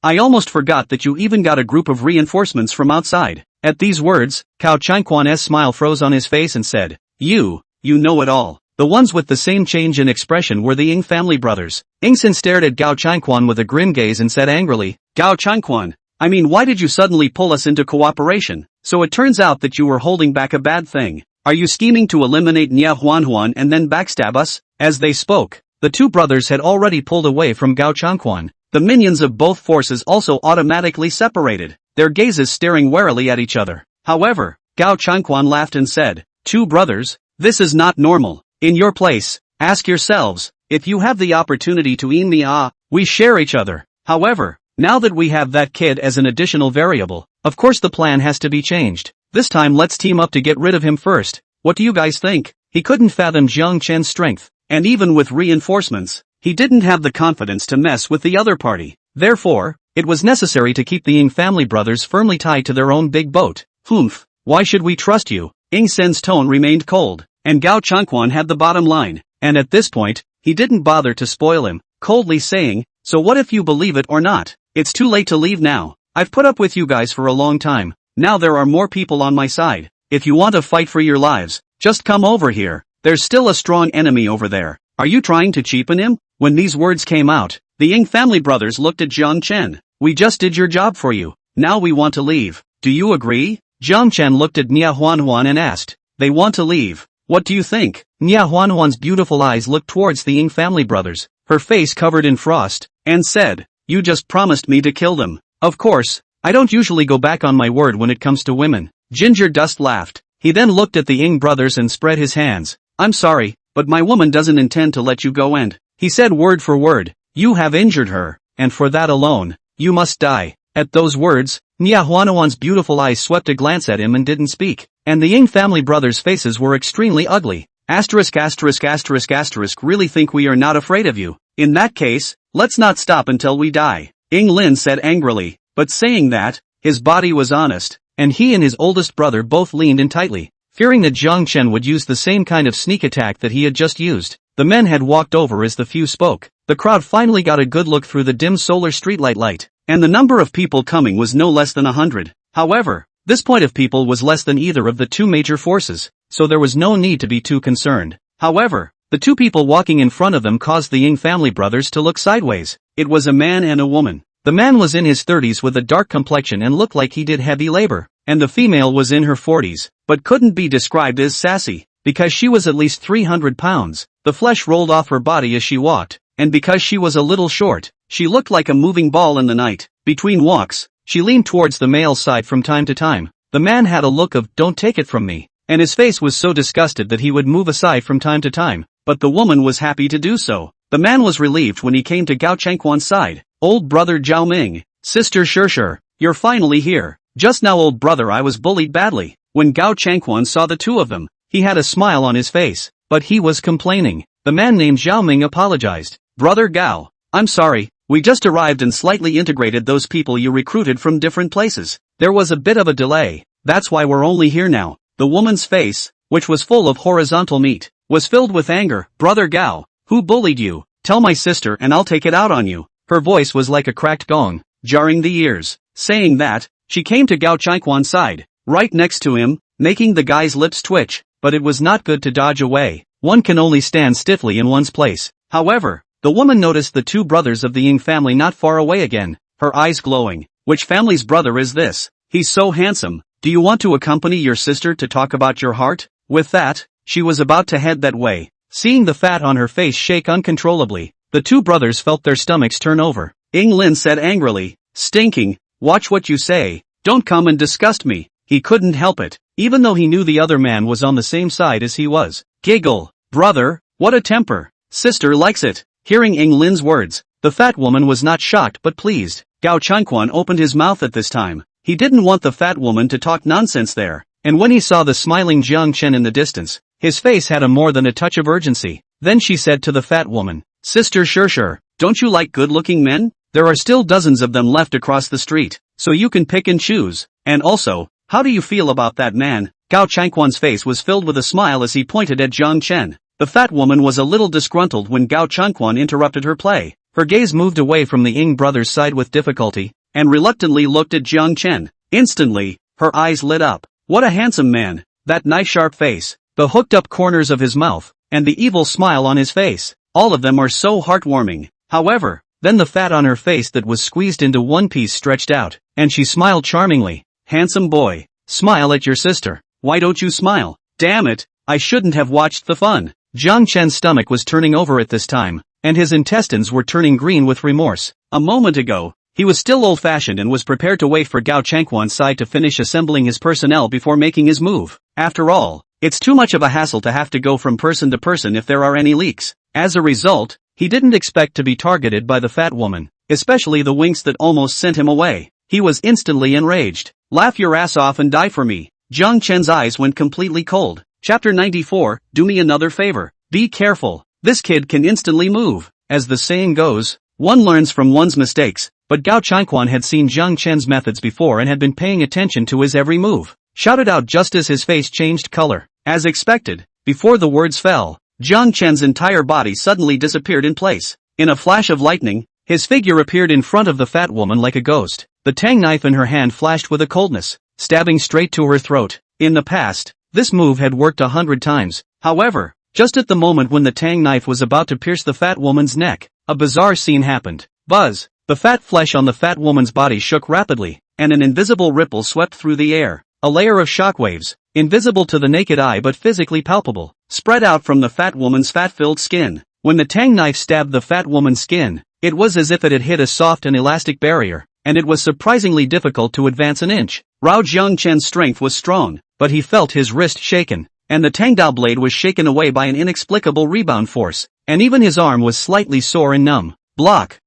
I almost forgot that you even got a group of reinforcements from outside. At these words, Cao Changquan's smile froze on his face and said, You know it all. The ones with the same change in expression were the Ing family brothers. Ing Sen stared at Gao Changquan with a grim gaze and said angrily, Gao Changquan, I mean why did you suddenly pull us into cooperation? So it turns out that you were holding back a bad thing. Are you scheming to eliminate Nia Huan and then backstab us? As they spoke, the two brothers had already pulled away from Gao Changquan. The minions of both forces also automatically separated, their gazes staring warily at each other. However, Gao Changquan laughed and said, Two brothers? This is not normal. In your place, ask yourselves, if you have the opportunity to eat me we share each other. However, Now that we have that kid as an additional variable, of course the plan has to be changed. This time let's team up to get rid of him first. What do you guys think? He couldn't fathom Jiang Chen's strength, and even with reinforcements, he didn't have the confidence to mess with the other party. Therefore, it was necessary to keep the Ying family brothers firmly tied to their own big boat. Humph, why should we trust you? Ying Sen's tone remained cold, and Gao Changquan had the bottom line, and at this point, he didn't bother to spoil him, coldly saying, so what if you believe it or not? It's too late to leave now. I've put up with you guys for a long time. Now there are more people on my side. If you want to fight for your lives, just come over here. There's still a strong enemy over there. Are you trying to cheapen him? When these words came out, the Ying family brothers looked at Jiang Chen. We just did your job for you. Now we want to leave. Do you agree? Jiang Chen looked at Nia Huanhuan and asked. They want to leave. What do you think? Nia Huanhuan's beautiful eyes looked towards the Ying family brothers, her face covered in frost, and said, you just promised me to kill them. Of course, I don't usually go back on my word when it comes to women. Ginger Dust laughed. He then looked at the Ying brothers and spread his hands. I'm sorry, but my woman doesn't intend to let you go and, he said word for word, you have injured her, and for that alone, you must die. At those words, Nia Huanhuan's beautiful eyes swept a glance at him and didn't speak, and the Ying family brothers' faces were extremely ugly. Asterisk asterisk asterisk asterisk really think we are not afraid of you. In that case, let's not stop until we die. Ying Lin said angrily, but saying that, his body was honest, and he and his oldest brother both leaned in tightly, fearing that Jiang Chen would use the same kind of sneak attack that he had just used. The men had walked over as the few spoke. The crowd finally got a good look through the dim solar streetlight light, and the number of people coming was no less than 100. However, this point of people was less than either of the two major forces, so there was no need to be too concerned. However, the two people walking in front of them caused the Ying family brothers to look sideways. It was a man and a woman. The man was in his 30s with a dark complexion and looked like he did heavy labor, and the female was in her 40s, but couldn't be described as sassy, because she was at least 300 pounds, the flesh rolled off her body as she walked, and because she was a little short, she looked like a moving ball in the night. Between walks, she leaned towards the male's side from time to time. The man had a look of, don't take it from me, and his face was so disgusted that he would move aside from time to time, but the woman was happy to do so. The man was relieved when he came to Gao Changquan's side. Old brother Zhao Ming, sister Shishir, you're finally here. Just now old brother I was bullied badly. When Gao Changquan saw the two of them, he had a smile on his face, but he was complaining. The man named Zhao Ming apologized. Brother Gao, I'm sorry, we just arrived and slightly integrated those people you recruited from different places. There was a bit of a delay, that's why we're only here now. The woman's face, which was full of horizontal meat, was filled with anger. Brother Gao, who bullied you? Tell my sister and I'll take it out on you. Her voice was like a cracked gong, jarring the ears. Saying that, she came to Gao Changquan's side, right next to him, making the guy's lips twitch, but it was not good to dodge away. One can only stand stiffly in one's place. However, the woman noticed the two brothers of the Ying family not far away again, her eyes glowing. Which family's brother is this? He's so handsome. Do you want to accompany your sister to talk about your heart? With that, she was about to head that way. Seeing the fat on her face shake uncontrollably, the two brothers felt their stomachs turn over. Ying Lin said angrily, stinking, watch what you say, don't come and disgust me. He couldn't help it, even though he knew the other man was on the same side as he was. Giggle, brother, what a temper. Sister likes it. Hearing Ying Lin's words, the fat woman was not shocked but pleased. Gao Changquan opened his mouth at this time. He didn't want the fat woman to talk nonsense there, and when he saw the smiling Jiang Chen in the distance, his face had a more than a touch of urgency. Then she said to the fat woman, Sister Shishir, don't you like good-looking men? There are still dozens of them left across the street, so you can pick and choose. And also, how do you feel about that man? Gao Changquan's face was filled with a smile as he pointed at Jiang Chen. The fat woman was a little disgruntled when Gao Changquan interrupted her play. Her gaze moved away from the Ying brothers' side with difficulty, and reluctantly looked at Jiang Chen. Instantly, her eyes lit up. What a handsome man, that nice sharp face, the hooked-up corners of his mouth, and the evil smile on his face. All of them are so heartwarming. However, then the fat on her face that was squeezed into one piece stretched out, and she smiled charmingly. Handsome boy, smile at your sister. Why don't you smile? Damn it, I shouldn't have watched the fun. Jiang Chen's stomach was turning over at this time, and his intestines were turning green with remorse. A moment ago, he was still old-fashioned and was prepared to wait for Gao Changquan's side to finish assembling his personnel before making his move. After all, it's too much of a hassle to have to go from person to person if there are any leaks. As a result, he didn't expect to be targeted by the fat woman. especially the winks that almost sent him away. He was instantly enraged. Laugh your ass off and die for me. Jiang Chen's eyes went completely cold. Chapter 94, do me another favor. Be careful. This kid can instantly move. As the saying goes, one learns from one's mistakes, but Gao Changquan had seen Jiang Chen's methods before and had been paying attention to his every move. Shouted out just as his face changed color. As expected, before the words fell, Jiang Chen's entire body suddenly disappeared in place. In a flash of lightning, his figure appeared in front of the fat woman like a ghost. The tang knife in her hand flashed with a coldness, stabbing straight to her throat. In the past, this move had worked 100 times. However, just at the moment when the tang knife was about to pierce the fat woman's neck, a bizarre scene happened. Buzz! The fat flesh on the fat woman's body shook rapidly, and an invisible ripple swept through the air. A layer of shockwaves, invisible to the naked eye but physically palpable, spread out from the fat woman's fat-filled skin. When the tang knife stabbed the fat woman's skin, it was as if it had hit a soft and elastic barrier, and it was surprisingly difficult to advance an inch. Rao Jiangchen's strength was strong, but he felt his wrist shaken, and the tangdao blade was shaken away by an inexplicable rebound force, and even his arm was slightly sore and numb. Blocked.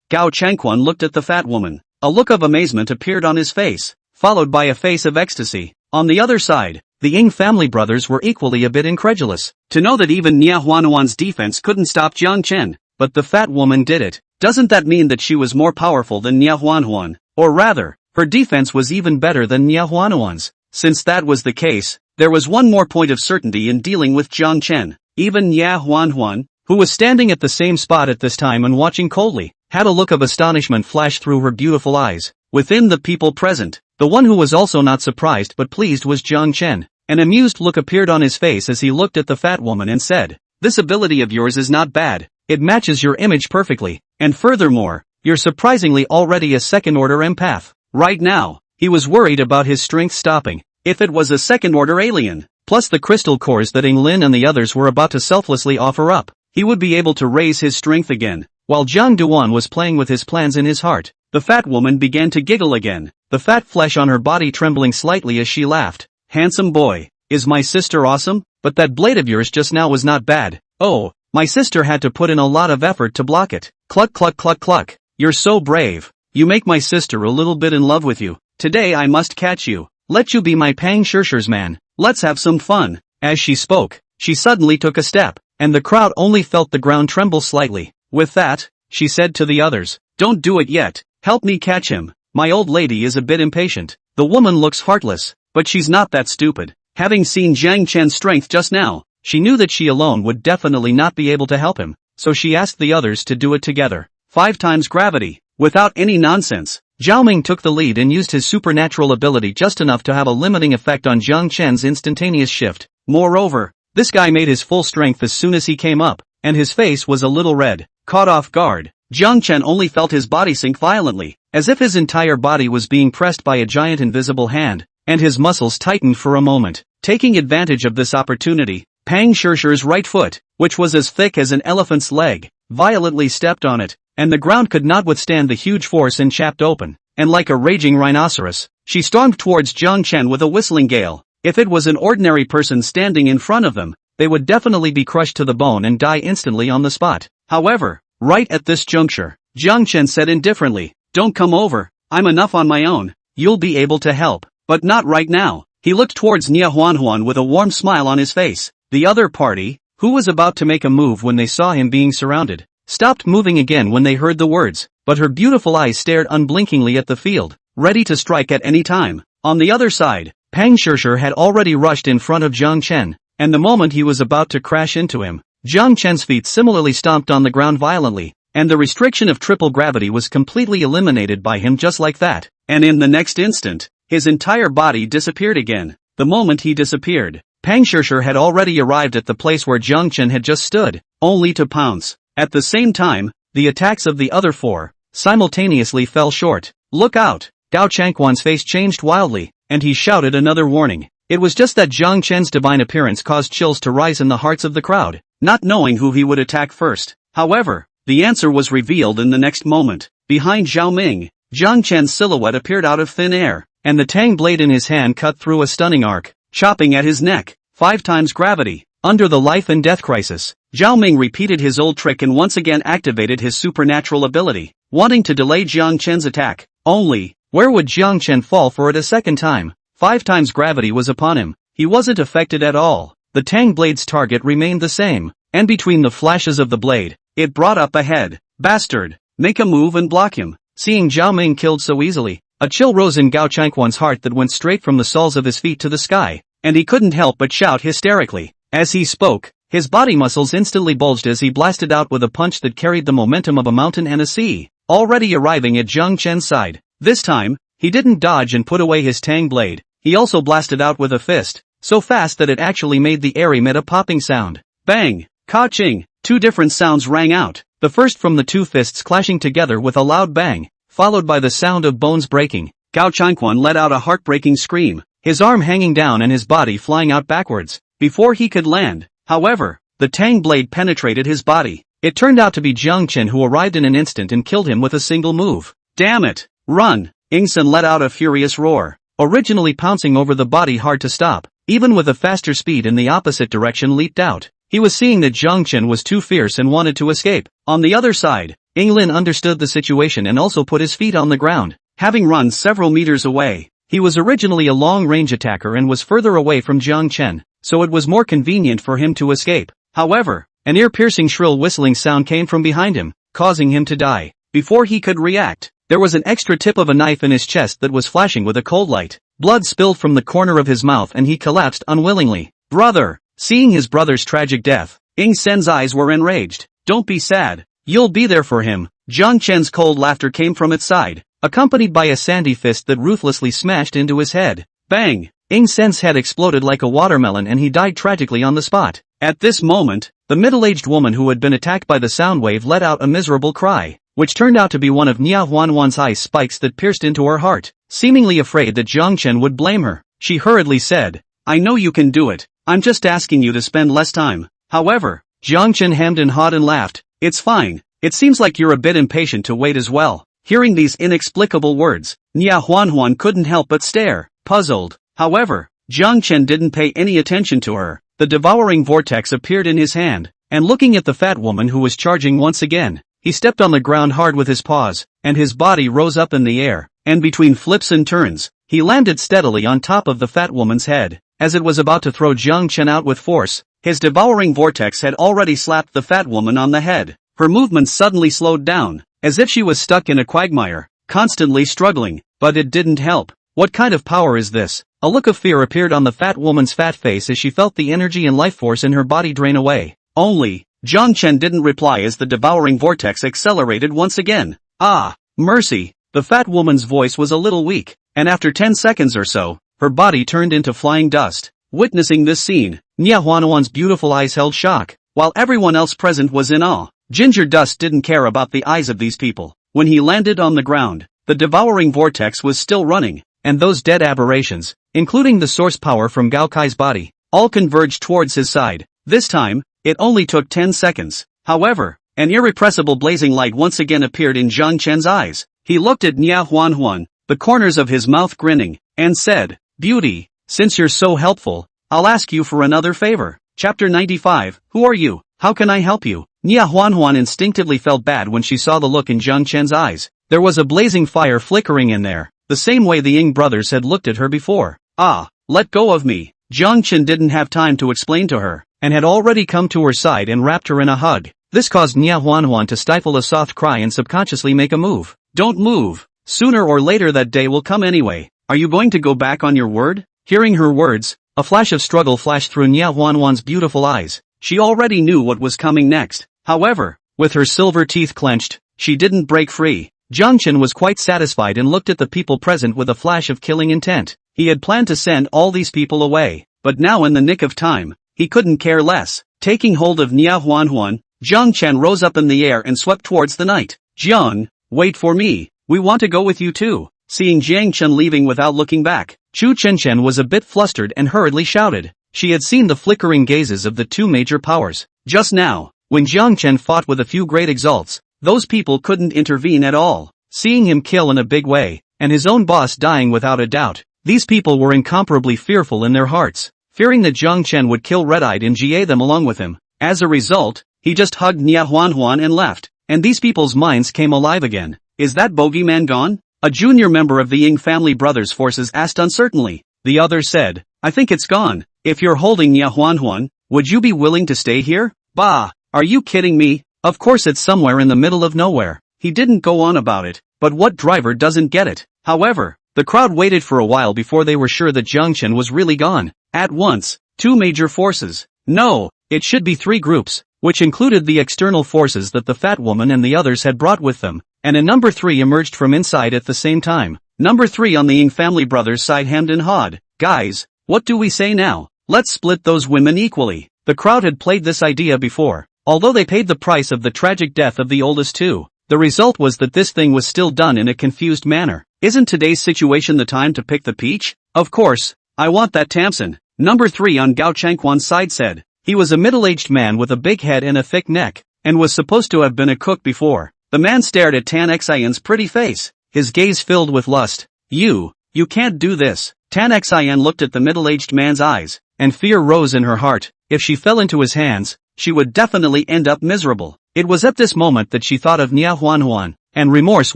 Gao Changquan looked at the fat woman. A look of amazement appeared on his face, followed by a face of ecstasy. On the other side, the Ying family brothers were equally a bit incredulous. To know that even Nia Huanuan's defense couldn't stop Jiang Chen, but the fat woman did it. Doesn't that mean that she was more powerful than Nia Huanuan? Or rather, her defense was even better than Nia Huanuan's? Since that was the case, there was one more point of certainty in dealing with Jiang Chen. Even Nia Huanuan, who was standing at the same spot at this time and watching coldly, had a look of astonishment flash through her beautiful eyes. Within the people present, the one who was also not surprised but pleased was Jiang Chen. An amused look appeared on his face as he looked at the fat woman and said, "This ability of yours is not bad. It matches your image perfectly, and furthermore, you're surprisingly already a second-order empath." Right now, he was worried about his strength stopping. If it was a second-order alien, plus the crystal cores that Ing Lin and the others were about to selflessly offer up, he would be able to raise his strength again. While Jiang Duan was playing with his plans in his heart, the fat woman began to giggle again, the fat flesh on her body trembling slightly as she laughed. "Handsome boy, is my sister awesome? But that blade of yours just now was not bad. Oh, my sister had to put in a lot of effort to block it. Cluck cluck cluck cluck. You're so brave. You make my sister a little bit in love with you. Today I must catch you. Let you be my Pang Shirshers man. Let's have some fun." As she spoke, she suddenly took a step, and the crowd only felt the ground tremble slightly. "With that," she said to the others, "don't do it yet. Help me catch him. My old lady is a bit impatient." The woman looks heartless, but she's not that stupid. Having seen Jiang Chen's strength just now, she knew that she alone would definitely not be able to help him, so she asked the others to do it together. 5 times gravity. Without any nonsense, Zhao Ming took the lead and used his supernatural ability just enough to have a limiting effect on Jiang Chen's instantaneous shift. Moreover, this guy made his full strength as soon as he came up, and his face was a little red. Caught off guard, Jiang Chen only felt his body sink violently, as if his entire body was being pressed by a giant invisible hand, and his muscles tightened for a moment. Taking advantage of this opportunity, Pang Shirsher's right foot, which was as thick as an elephant's leg, violently stepped on it, and the ground could not withstand the huge force and chapped open, and like a raging rhinoceros, she stormed towards Jiang Chen with a whistling gale. If it was an ordinary person standing in front of them, they would definitely be crushed to the bone and die instantly on the spot. However, right at this juncture, Jiang Chen said indifferently, "Don't come over, I'm enough on my own, you'll be able to help, but not right now." He looked towards Nia Huanhuan with a warm smile on his face. The other party, who was about to make a move when they saw him being surrounded, stopped moving again when they heard the words, but her beautiful eyes stared unblinkingly at the field, ready to strike at any time. On the other side, Pang Shirsher had already rushed in front of Jiang Chen, and the moment he was about to crash into him, Jiang Chen's feet similarly stomped on the ground violently, and the restriction of triple gravity was completely eliminated by him just like that, and in the next instant, his entire body disappeared again. The moment he disappeared, Pang Shirsher had already arrived at the place where Jiang Chen had just stood, only to pounce. At the same time, the attacks of the other 4 simultaneously fell short. "Look out!" Gao Changquan's face changed wildly, and he shouted another warning. It was just that Jiang Chen's divine appearance caused chills to rise in the hearts of the crowd, not knowing who he would attack first. However, the answer was revealed in the next moment. Behind Zhao Ming, Jiang Chen's silhouette appeared out of thin air, and the tang blade in his hand cut through a stunning arc, chopping at his neck. 5 times gravity. Under the life and death crisis, Zhao Ming repeated his old trick and once again activated his supernatural ability. wanting to delay Jiang Chen's attack. Only, where would Jiang Chen fall for it a second time? 5 times gravity was upon him. He wasn't affected at all. The Tang blade's target remained the same, and between the flashes of the blade, it brought up a head. Bastard! Make a move and block him. Seeing Zhao Ming killed so easily, a chill rose in Gao Changquan's heart that went straight from the soles of his feet to the sky, and he couldn't help but shout hysterically. As he spoke, his body muscles instantly bulged as he blasted out with a punch that carried the momentum of a mountain and a sea, already arriving at Jiang Chen's side. This time, he didn't dodge and put away his Tang blade, he also blasted out with a fist, so fast that it actually made the air emit a popping sound. Bang! Ka-ching! 2 different sounds rang out, the first from the 2 fists clashing together with a loud bang, followed by the sound of bones breaking. Gao Changquan let out a heartbreaking scream, his arm hanging down and his body flying out backwards. Before he could land, however, the Tang blade penetrated his body. It turned out to be Jiang Chen who arrived in an instant and killed him with a single move. Damn it! Run! Ingsun let out a furious roar, originally pouncing over the body hard to stop, even with a faster speed in the opposite direction leaped out. He was seeing that Jiang Chen was too fierce and wanted to escape. On the other side, Yinglin understood the situation and also put his feet on the ground. Having run several meters away, he was originally a long-range attacker and was further away from Jiang Chen, so it was more convenient for him to escape. However, an ear-piercing shrill whistling sound came from behind him, causing him to die. Before he could react, there was an extra tip of a knife in his chest that was flashing with a cold light. Blood spilled from the corner of his mouth and he collapsed unwillingly. Brother! Seeing his brother's tragic death, Ing Sen's eyes were enraged. Don't be sad. You'll be there for him. Jiang Chen's cold laughter came from its side, accompanied by a sandy fist that ruthlessly smashed into his head. Bang! Ing Sen's head exploded like a watermelon and he died tragically on the spot. At this moment, the middle-aged woman who had been attacked by the sound wave let out a miserable cry, which turned out to be one of Nia Huanhuan's ice spikes that pierced into her heart. Seemingly afraid that Jiang Chen would blame her, she hurriedly said, I know you can do it. I'm just asking you to spend less time. However, Jiang Chen hemmed and hawed and laughed. It's fine. It seems like you're a bit impatient to wait as well. Hearing these inexplicable words, Nia Huanhuan couldn't help but stare, puzzled. However, Jiang Chen didn't pay any attention to her. The devouring vortex appeared in his hand, and looking at the fat woman who was charging once again, he stepped on the ground hard with his paws, and his body rose up in the air, and between flips and turns, he landed steadily on top of the fat woman's head. As it was about to throw Jiang Chen out with force, his devouring vortex had already slapped the fat woman on the head. Her movements suddenly slowed down, as if she was stuck in a quagmire, constantly struggling, but it didn't help. What kind of power is this? A look of fear appeared on the fat woman's fat face as she felt the energy and life force in her body drain away. Only, Jiang Chen didn't reply as the devouring vortex accelerated once again. Ah, mercy! The fat woman's voice was a little weak, and after 10 seconds or so, her body turned into flying dust. Witnessing this scene, Nia Huanhuan's beautiful eyes held shock, while everyone else present was in awe. Ginger Dust didn't care about the eyes of these people. When he landed on the ground, the devouring vortex was still running, and those dead aberrations, including the source power from Gao Kai's body, all converged towards his side. This time, it only took 10 seconds. However, an irrepressible blazing light once again appeared in Jiang Chen's eyes. He looked at Nia Huanhuan, the corners of his mouth grinning, and said, Beauty, since you're so helpful, I'll ask you for another favor. Chapter 95, Who are you? How can I help you? Nia Huanhuan instinctively felt bad when she saw the look in Jiang Chen's eyes. There was a blazing fire flickering in there, the same way the Ying brothers had looked at her before. Ah, let go of me. Jiang Chen didn't have time to explain to her, and had already come to her side and wrapped her in a hug. This caused Nia Huanhuan to stifle a soft cry and subconsciously make a move. Don't move. Sooner or later that day will come anyway. Are you going to go back on your word? Hearing her words, a flash of struggle flashed through Nia Huanhuan's beautiful eyes. She already knew what was coming next. However, with her silver teeth clenched, she didn't break free. Jiang Chen was quite satisfied and looked at the people present with a flash of killing intent. He had planned to send all these people away, but now in the nick of time, he couldn't care less. Taking hold of Nia Huanhuan, Jiang Chen rose up in the air and swept towards the night. Jiang, wait for me. We want to go with you too. Seeing Jiang Chen leaving without looking back, Chu Chenchen was a bit flustered and hurriedly shouted. She had seen the flickering gazes of the two major powers. Just now, when Jiang Chen fought with a few great exalts, those people couldn't intervene at all. Seeing him kill in a big way, and his own boss dying without a doubt, these people were incomparably fearful in their hearts, fearing that Jiang Chen would kill Red-Eyed and GA them along with him. As a result, he just hugged Nia Huanhuan and left, and these people's minds came alive again. Is that bogeyman gone? A junior member of the Ying family brothers' forces asked uncertainly. The other said, I think it's gone. If you're holding Nia Huanhuan, would you be willing to stay here? Bah, are you kidding me? Of course it's somewhere in the middle of nowhere. He didn't go on about it, but what driver doesn't get it? However, the crowd waited for a while before they were sure that Jiang Chen was really gone. At once, two major forces. No, it should be three groups, which included the external forces that the fat woman and the others had brought with them, and a number 3 emerged from inside at the same time. Number 3 on the Ying family brothers side hemmed and hawed. Guys, what do we say now? Let's split those women equally. The crowd had played this idea before, although they paid the price of the tragic death of the oldest two. The result was that this thing was still done in a confused manner. Isn't today's situation the time to pick the peach? Of course, I want that Tamsin. Number 3 on Gao Changquan's side said. He was a middle-aged man with a big head and a thick neck, and was supposed to have been a cook before. The man stared at Tan Xian's pretty face, his gaze filled with lust. You can't do this. Tan Xian looked at the middle-aged man's eyes, and fear rose in her heart. If she fell into his hands, she would definitely end up miserable. It was at this moment that she thought of Nia Huanhuan, and remorse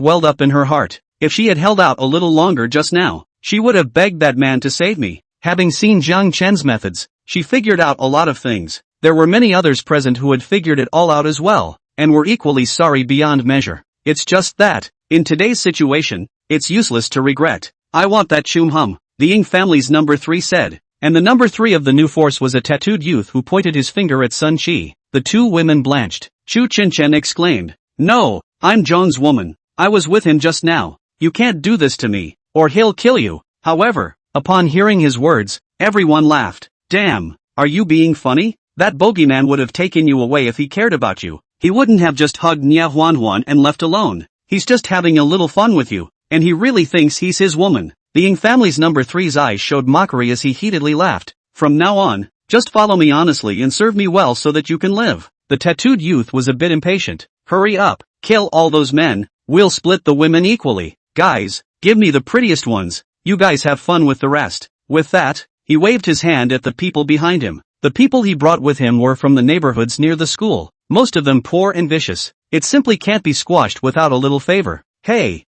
welled up in her heart. If she had held out a little longer just now, she would have begged that man to save me. Having seen Jiang Chen's methods, she figured out a lot of things. There were many others present who had figured it all out as well, and were equally sorry beyond measure. It's just that, in today's situation, it's useless to regret. I want that Chum Hum, the Ying family's number 3 said, and the number 3 of the new force was a tattooed youth who pointed his finger at Sun Qi. The two women blanched. Chu Chinchen exclaimed, No, I'm Zhong's woman. I was with him just now. You can't do this to me, or he'll kill you. However, upon hearing his words, everyone laughed. Damn, are you being funny? That bogeyman would have taken you away if he cared about you. He wouldn't have just hugged Nia Huanhuan and left alone. He's just having a little fun with you, and he really thinks he's his woman. The Ying family's number 3's eyes showed mockery as he heatedly laughed. From now on, just follow me honestly and serve me well so that you can live. The tattooed youth was a bit impatient. Hurry up, kill all those men, we'll split the women equally. Guys, give me the prettiest ones, you guys have fun with the rest. With that, he waved his hand at the people behind him. The people he brought with him were from the neighborhoods near the school, most of them poor and vicious. It simply can't be squashed without a little favor. Hey,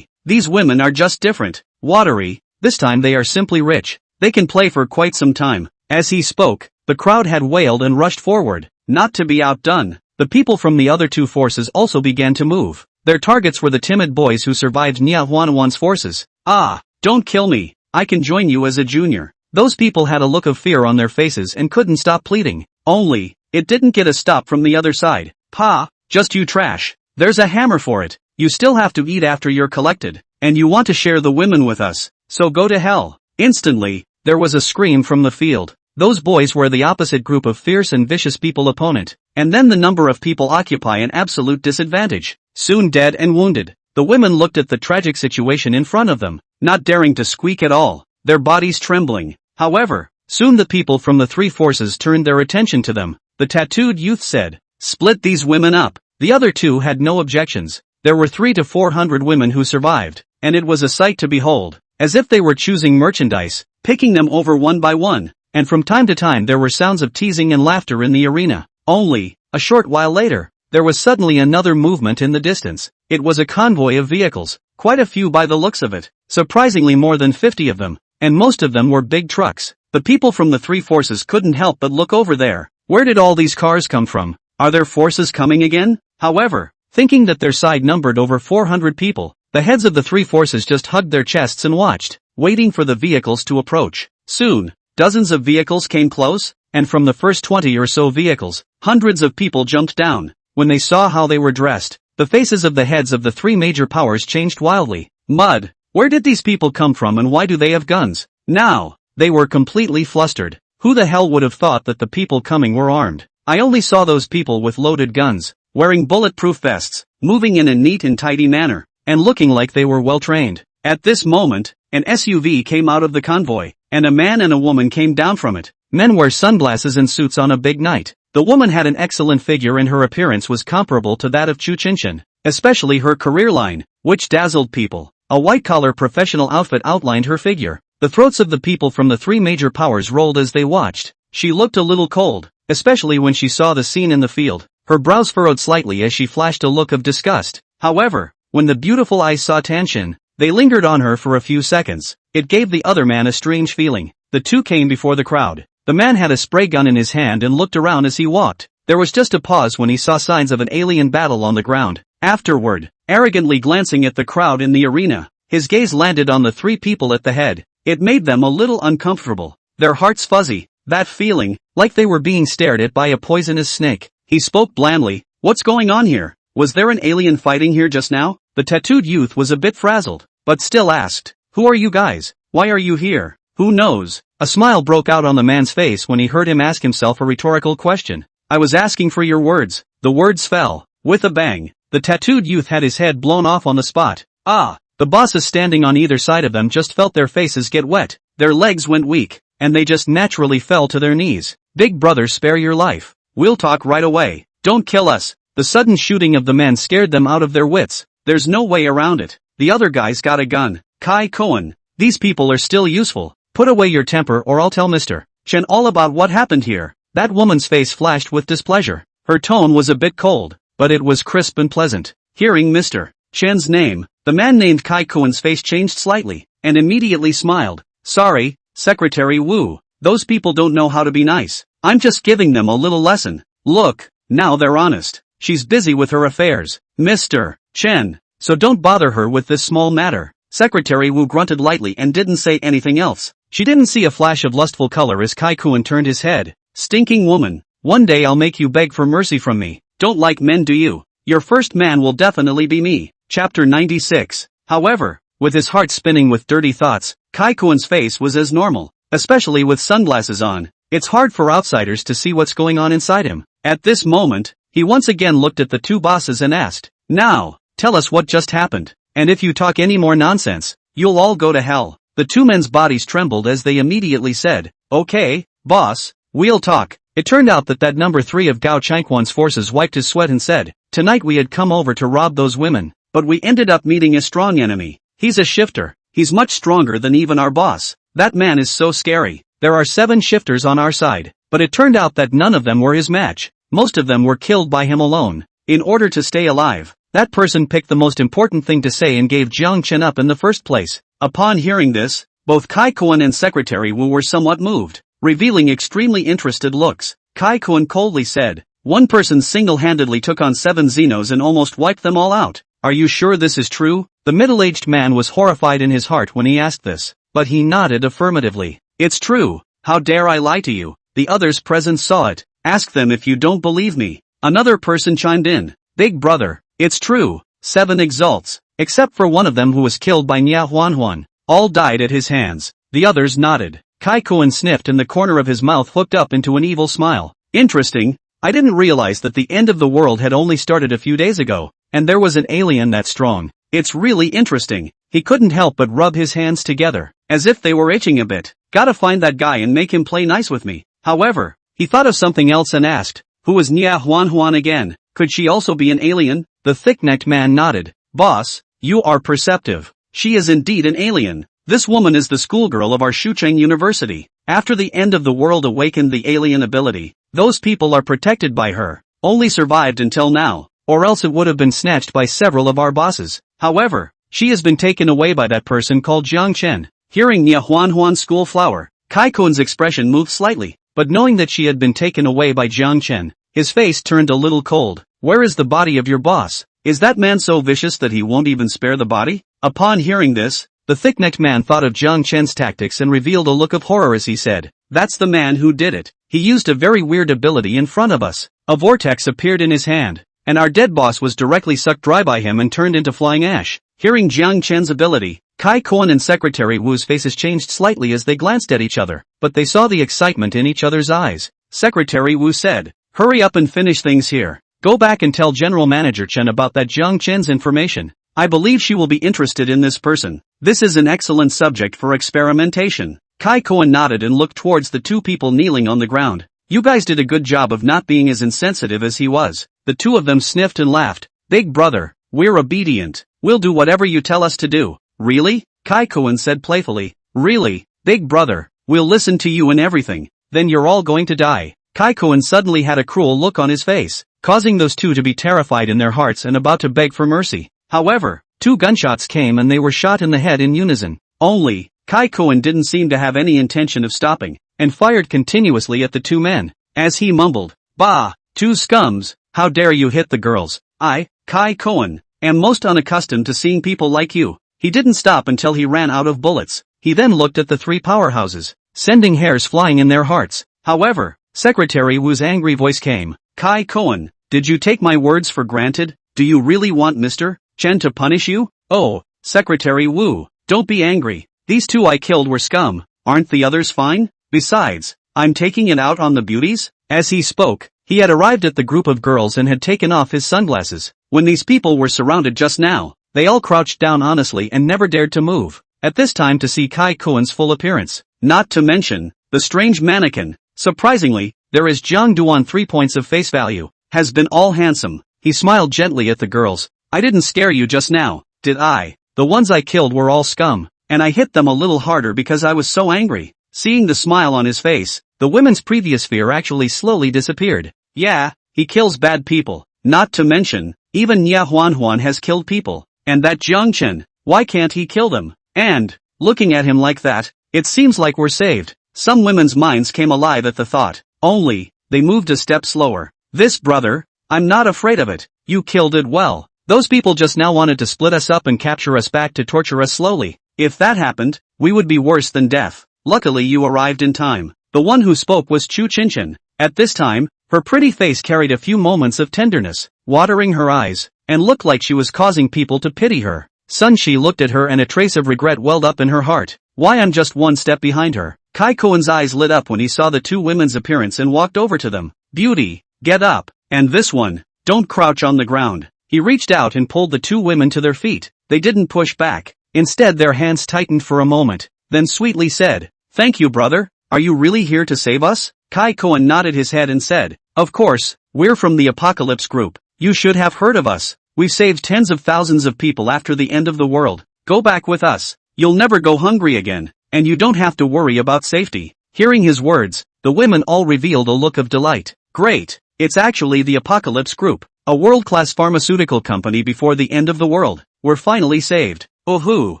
these women are just different. Watery, this time they are simply rich. They can play for quite some time. As he spoke, the crowd had wailed and rushed forward. Not to be outdone, the people from the other two forces also began to move. Their targets were the timid boys who survived Nia Huanhuan's forces. Ah, don't kill me, I can join you as a junior. Those people had a look of fear on their faces and couldn't stop pleading. Only, it didn't get a stop from the other side. Pa, just you trash. There's a hammer for it. You still have to eat after you're collected, and you want to share the women with us, so go to hell. Instantly, there was a scream from the field. Those boys were the opposite group of fierce and vicious people opponent, and then the number of people occupy an absolute disadvantage. Soon dead and wounded, the women looked at the tragic situation in front of them, not daring to squeak at all, their bodies trembling. However, soon the people from the three forces turned their attention to them. The tattooed youth said, Split these women up. The other two had no objections. There were 300 to 400 women who survived, and it was a sight to behold, as if they were choosing merchandise, picking them over one by one, and from time to time there were sounds of teasing and laughter in the arena. Only, a short while later, there was suddenly another movement in the distance. It was a convoy of vehicles, quite a few by the looks of it, surprisingly more than 50 of them, and most of them were big trucks. The people from the three forces couldn't help but look over there. Where did all these cars come from? Are their forces coming again? However, thinking that their side numbered over 400 people, the heads of the three forces just hugged their chests and watched, waiting for the vehicles to approach. Soon, dozens of vehicles came close, and from the first 20 or so vehicles, hundreds of people jumped down. When they saw how they were dressed, the faces of the heads of the three major powers changed wildly. Mud! Where did these people come from and why do they have guns? Now, they were completely flustered. Who the hell would have thought that the people coming were armed? I only saw those people with loaded guns, wearing bulletproof vests, moving in a neat and tidy manner, and looking like they were well trained. At this moment, an SUV came out of the convoy, and a man and a woman came down from it. Men wear sunglasses and suits on a big night. The woman had an excellent figure and her appearance was comparable to that of Chu Qinshan, especially her career line, which dazzled people. A white-collar professional outfit outlined her figure. The throats of the people from the three major powers rolled as they watched. She looked a little cold, especially when she saw the scene in the field. her brows furrowed slightly as she flashed a look of disgust. However, when the beautiful eyes saw Tanshin, they lingered on her for a few seconds. It gave the other man a strange feeling. The two came before the crowd. The man had a spray gun in his hand and looked around as he walked. There was just a pause when he saw signs of an alien battle on the ground. Afterward, arrogantly glancing at the crowd in the arena, his gaze landed on the three people at the head. It made them a little uncomfortable, their hearts fuzzy, that feeling, like they were being stared at by a poisonous snake. He spoke blandly, "What's going on here? Was there an alien fighting here just now?" The tattooed youth was a bit frazzled, but still asked, "Who are you guys? Why are you here?" "Who knows?" A smile broke out on the man's face when he heard him ask himself a rhetorical question. "I was asking for your words." The words fell. With a bang, the tattooed youth had his head blown off on the spot. The bosses standing on either side of them just felt their faces get wet, their legs went weak, and they just naturally fell to their knees. "Big brother, spare your life. We'll talk right away. Don't kill us." The sudden shooting of the men scared them out of their wits. There's no way around it. The other guy's got a gun. Kai Koen. These people are still useful. Put away your temper or I'll tell Mr. Chen all about what happened here. That woman's face flashed with displeasure. Her tone was a bit cold, but it was crisp and pleasant. Hearing Mr. Chen's name, the man named Kai Koen's face changed slightly, and immediately smiled. "Sorry, Secretary Wu. Those people don't know how to be nice. I'm just giving them a little lesson. Look, now they're honest. She's busy with her affairs, Mr. Chen, so don't bother her with this small matter." Secretary Wu grunted lightly and didn't say anything else. She didn't see a flash of lustful color as Kai Koen turned his head. "Stinking woman, one day I'll make you beg for mercy from me. Don't like men, do you? Your first man will definitely be me." Chapter 96. However, with his heart spinning with dirty thoughts, Kai Koen's face was as normal, especially with sunglasses on. It's hard for outsiders to see what's going on inside him. At this moment, he once again looked at the two bosses and asked, "Now, tell us what just happened, and if you talk any more nonsense, you'll all go to hell." The two men's bodies trembled as they immediately said, "Okay, boss, we'll talk." It turned out that number 3 of Gao Changquan's forces wiped his sweat and said, "Tonight we had come over to rob those women, but we ended up meeting a strong enemy. He's a shifter. He's much stronger than even our boss. That man is so scary. There are 7 shifters on our side, but it turned out that none of them were his match. Most of them were killed by him alone. In order to stay alive, that person picked the most important thing to say and gave Jiang Chen up in the first place." Upon hearing this, both Kai Koen and Secretary Wu were somewhat moved, revealing extremely interested looks. Kai Koen coldly said, "One person single-handedly took on 7 Xenos and almost wiped them all out. Are you sure this is true?" The middle-aged man was horrified in his heart when he asked this, but he nodded affirmatively. "It's true. How dare I lie to you?" The others present saw it. "Ask them if you don't believe me." Another person chimed in, "Big brother, it's true." 7 exalts, except for one of them who was killed by Nia Huanhuan. All died at his hands. The others nodded. Kai Koen sniffed and the corner of his mouth hooked up into an evil smile. "Interesting. I didn't realize that the end of the world had only started a few days ago, and there was an alien that strong. It's really interesting." He couldn't help but rub his hands together, as if they were itching a bit. "Gotta find that guy and make him play nice with me." However, he thought of something else and asked, "Who was Nia Huanhuan again? Could she also be an alien?" The thick-necked man nodded. "Boss, you are perceptive. She is indeed an alien. This woman is the schoolgirl of our Shucheng University. After the end of the world awakened the alien ability, those people are protected by her. Only survived until now, or else it would have been snatched by several of our bosses. However, she has been taken away by that person called Jiang Chen." Hearing Nia Huanhuan's school flower, Kai Koen's expression moved slightly, but knowing that she had been taken away by Jiang Chen, his face turned a little cold. "Where is the body of your boss? Is that man so vicious that he won't even spare the body?" Upon hearing this, the thick-necked man thought of Jiang Chen's tactics and revealed a look of horror as he said, "That's the man who did it. He used a very weird ability in front of us. A vortex appeared in his hand, and our dead boss was directly sucked dry by him and turned into flying ash." Hearing Jiang Chen's ability, Kai Koen and Secretary Wu's faces changed slightly as they glanced at each other, but they saw the excitement in each other's eyes. Secretary Wu said, "Hurry up and finish things here. Go back and tell General Manager Chen about that Jiang Chen's information. I believe she will be interested in this person. This is an excellent subject for experimentation." Kai Koen nodded and looked towards the 2 people kneeling on the ground. "You guys did a good job of not being as insensitive as he was." The 2 of them sniffed and laughed. "Big brother, we're obedient. We'll do whatever you tell us to do." "Really?" Kai Koen said playfully. "Really, big brother, we'll listen to you in everything. Then you're all going to die." Kai Koen suddenly had a cruel look on his face. causing those two to be terrified in their hearts and about to beg for mercy. However, 2 gunshots came and they were shot in the head in unison. Only, Kai Koen didn't seem to have any intention of stopping, and fired continuously at the 2 men. As he mumbled, "Bah, 2 scums, how dare you hit the girls. I, Kai Koen, am most unaccustomed to seeing people like you." He didn't stop until he ran out of bullets. He then looked at the 3 powerhouses, sending hairs flying in their hearts. However, Secretary Wu's angry voice came. "Kai Koen, did you take my words for granted? Do you really want Mr. Chen to punish you?" "Oh, Secretary Wu, don't be angry. These 2 I killed were scum, aren't the others fine? Besides, I'm taking it out on the beauties." As he spoke, he had arrived at the group of girls and had taken off his sunglasses. When these people were surrounded just now, they all crouched down honestly and never dared to move. At this time to see Kai Koen's full appearance. Not to mention, the strange mannequin. Surprisingly, there is Jiang Duan 3 points of face value. Has been all handsome. He smiled gently at the girls. "I didn't scare you just now, did I? The ones I killed were all scum, and I hit them a little harder because I was so angry." Seeing the smile on his face, the women's previous fear actually slowly disappeared. "Yeah, he kills bad people. Not to mention, even Nia Huanhuan has killed people. And that Jiang Chen, why can't he kill them? And, looking at him like that, it seems like we're saved." Some women's minds came alive at the thought. Only, they moved a step slower. "This brother, I'm not afraid of it. You killed it well. Those people just now wanted to split us up and capture us back to torture us slowly. If that happened, we would be worse than death. Luckily you arrived in time." The one who spoke was Chu Chinchen. At this time, her pretty face carried a few moments of tenderness, watering her eyes, and looked like she was causing people to pity her. Sun Shi looked at her and a trace of regret welled up in her heart. Why I'm just one step behind her. Kai Koen's eyes lit up when he saw the 2 women's appearance and walked over to them. "Beauty, get up, and this one, don't crouch on the ground." He reached out and pulled the 2 women to their feet. They didn't push back. Instead their hands tightened for a moment, then sweetly said, "Thank you brother, are you really here to save us?" Kai Koen nodded his head and said, "Of course, we're from the Apocalypse Group. You should have heard of us. We've saved tens of thousands of people after the end of the world. Go back with us. You'll never go hungry again, and you don't have to worry about safety." Hearing his words, the women all revealed a look of delight. "Great, it's actually the Apocalypse Group, a world-class pharmaceutical company before the end of the world. We're finally saved. Ooh,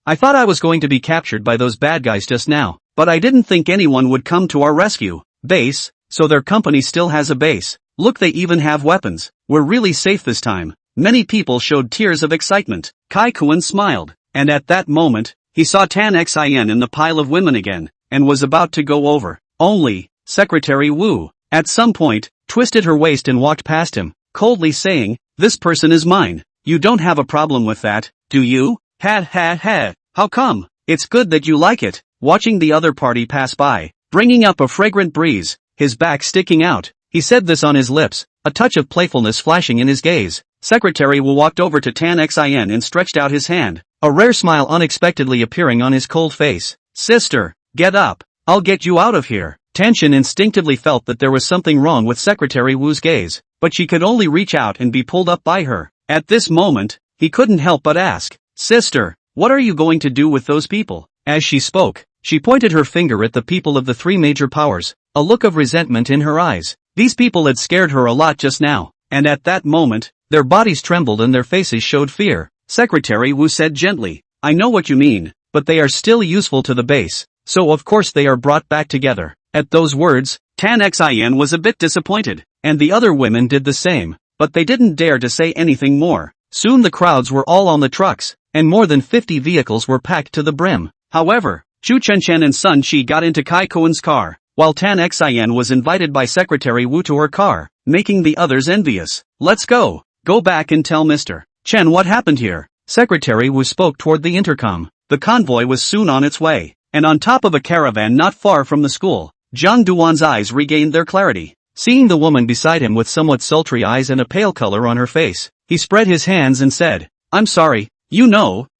I thought I was going to be captured by those bad guys just now, but I didn't think anyone would come to our rescue." Base, so their company still has a base. Look, they even have weapons. We're really safe this time. Many people showed tears of excitement. Kai Koen smiled, and at that moment, he saw Tan Xin in the pile of women again, and was about to go over. Only, Secretary Wu, at some point, twisted her waist and walked past him, coldly saying, "This person is mine. You don't have a problem with that, do you?" Ha ha ha. "How come? It's good that you like it." Watching the other party pass by, bringing up a fragrant breeze, his back sticking out, he said this on his lips, a touch of playfulness flashing in his gaze. Secretary Wu walked over to Tan Xin and stretched out his hand, a rare smile unexpectedly appearing on his cold face. "Sister, get up. I'll get you out of here." Tanshin instinctively felt that there was something wrong with Secretary Wu's gaze, but she could only reach out and be pulled up by her. At this moment, he couldn't help but ask, "Sister, what are you going to do with those people?" As she spoke, she pointed her finger at the people of the 3 major powers, a look of resentment in her eyes. These people had scared her a lot just now, and at that moment, their bodies trembled and their faces showed fear. Secretary Wu said gently, "I know what you mean, but they are still useful to the base, so of course they are brought back together." At those words, Tan Xin was a bit disappointed, and the other women did the same, but they didn't dare to say anything more. Soon the crowds were all on the trucks, and more than 50 vehicles were packed to the brim. However, Chu Chenchen and Sun Shi got into Kai Koen's car, while Tan Xin was invited by Secretary Wu to her car, making the others envious. "Let's go. Go back and tell Mr. Chen what happened here." Secretary Wu spoke toward the intercom. The convoy was soon on its way, and on top of a caravan not far from the school, Jiang Duan's eyes regained their clarity. Seeing the woman beside him with somewhat sultry eyes and a pale color on her face, he spread his hands and said, "I'm sorry,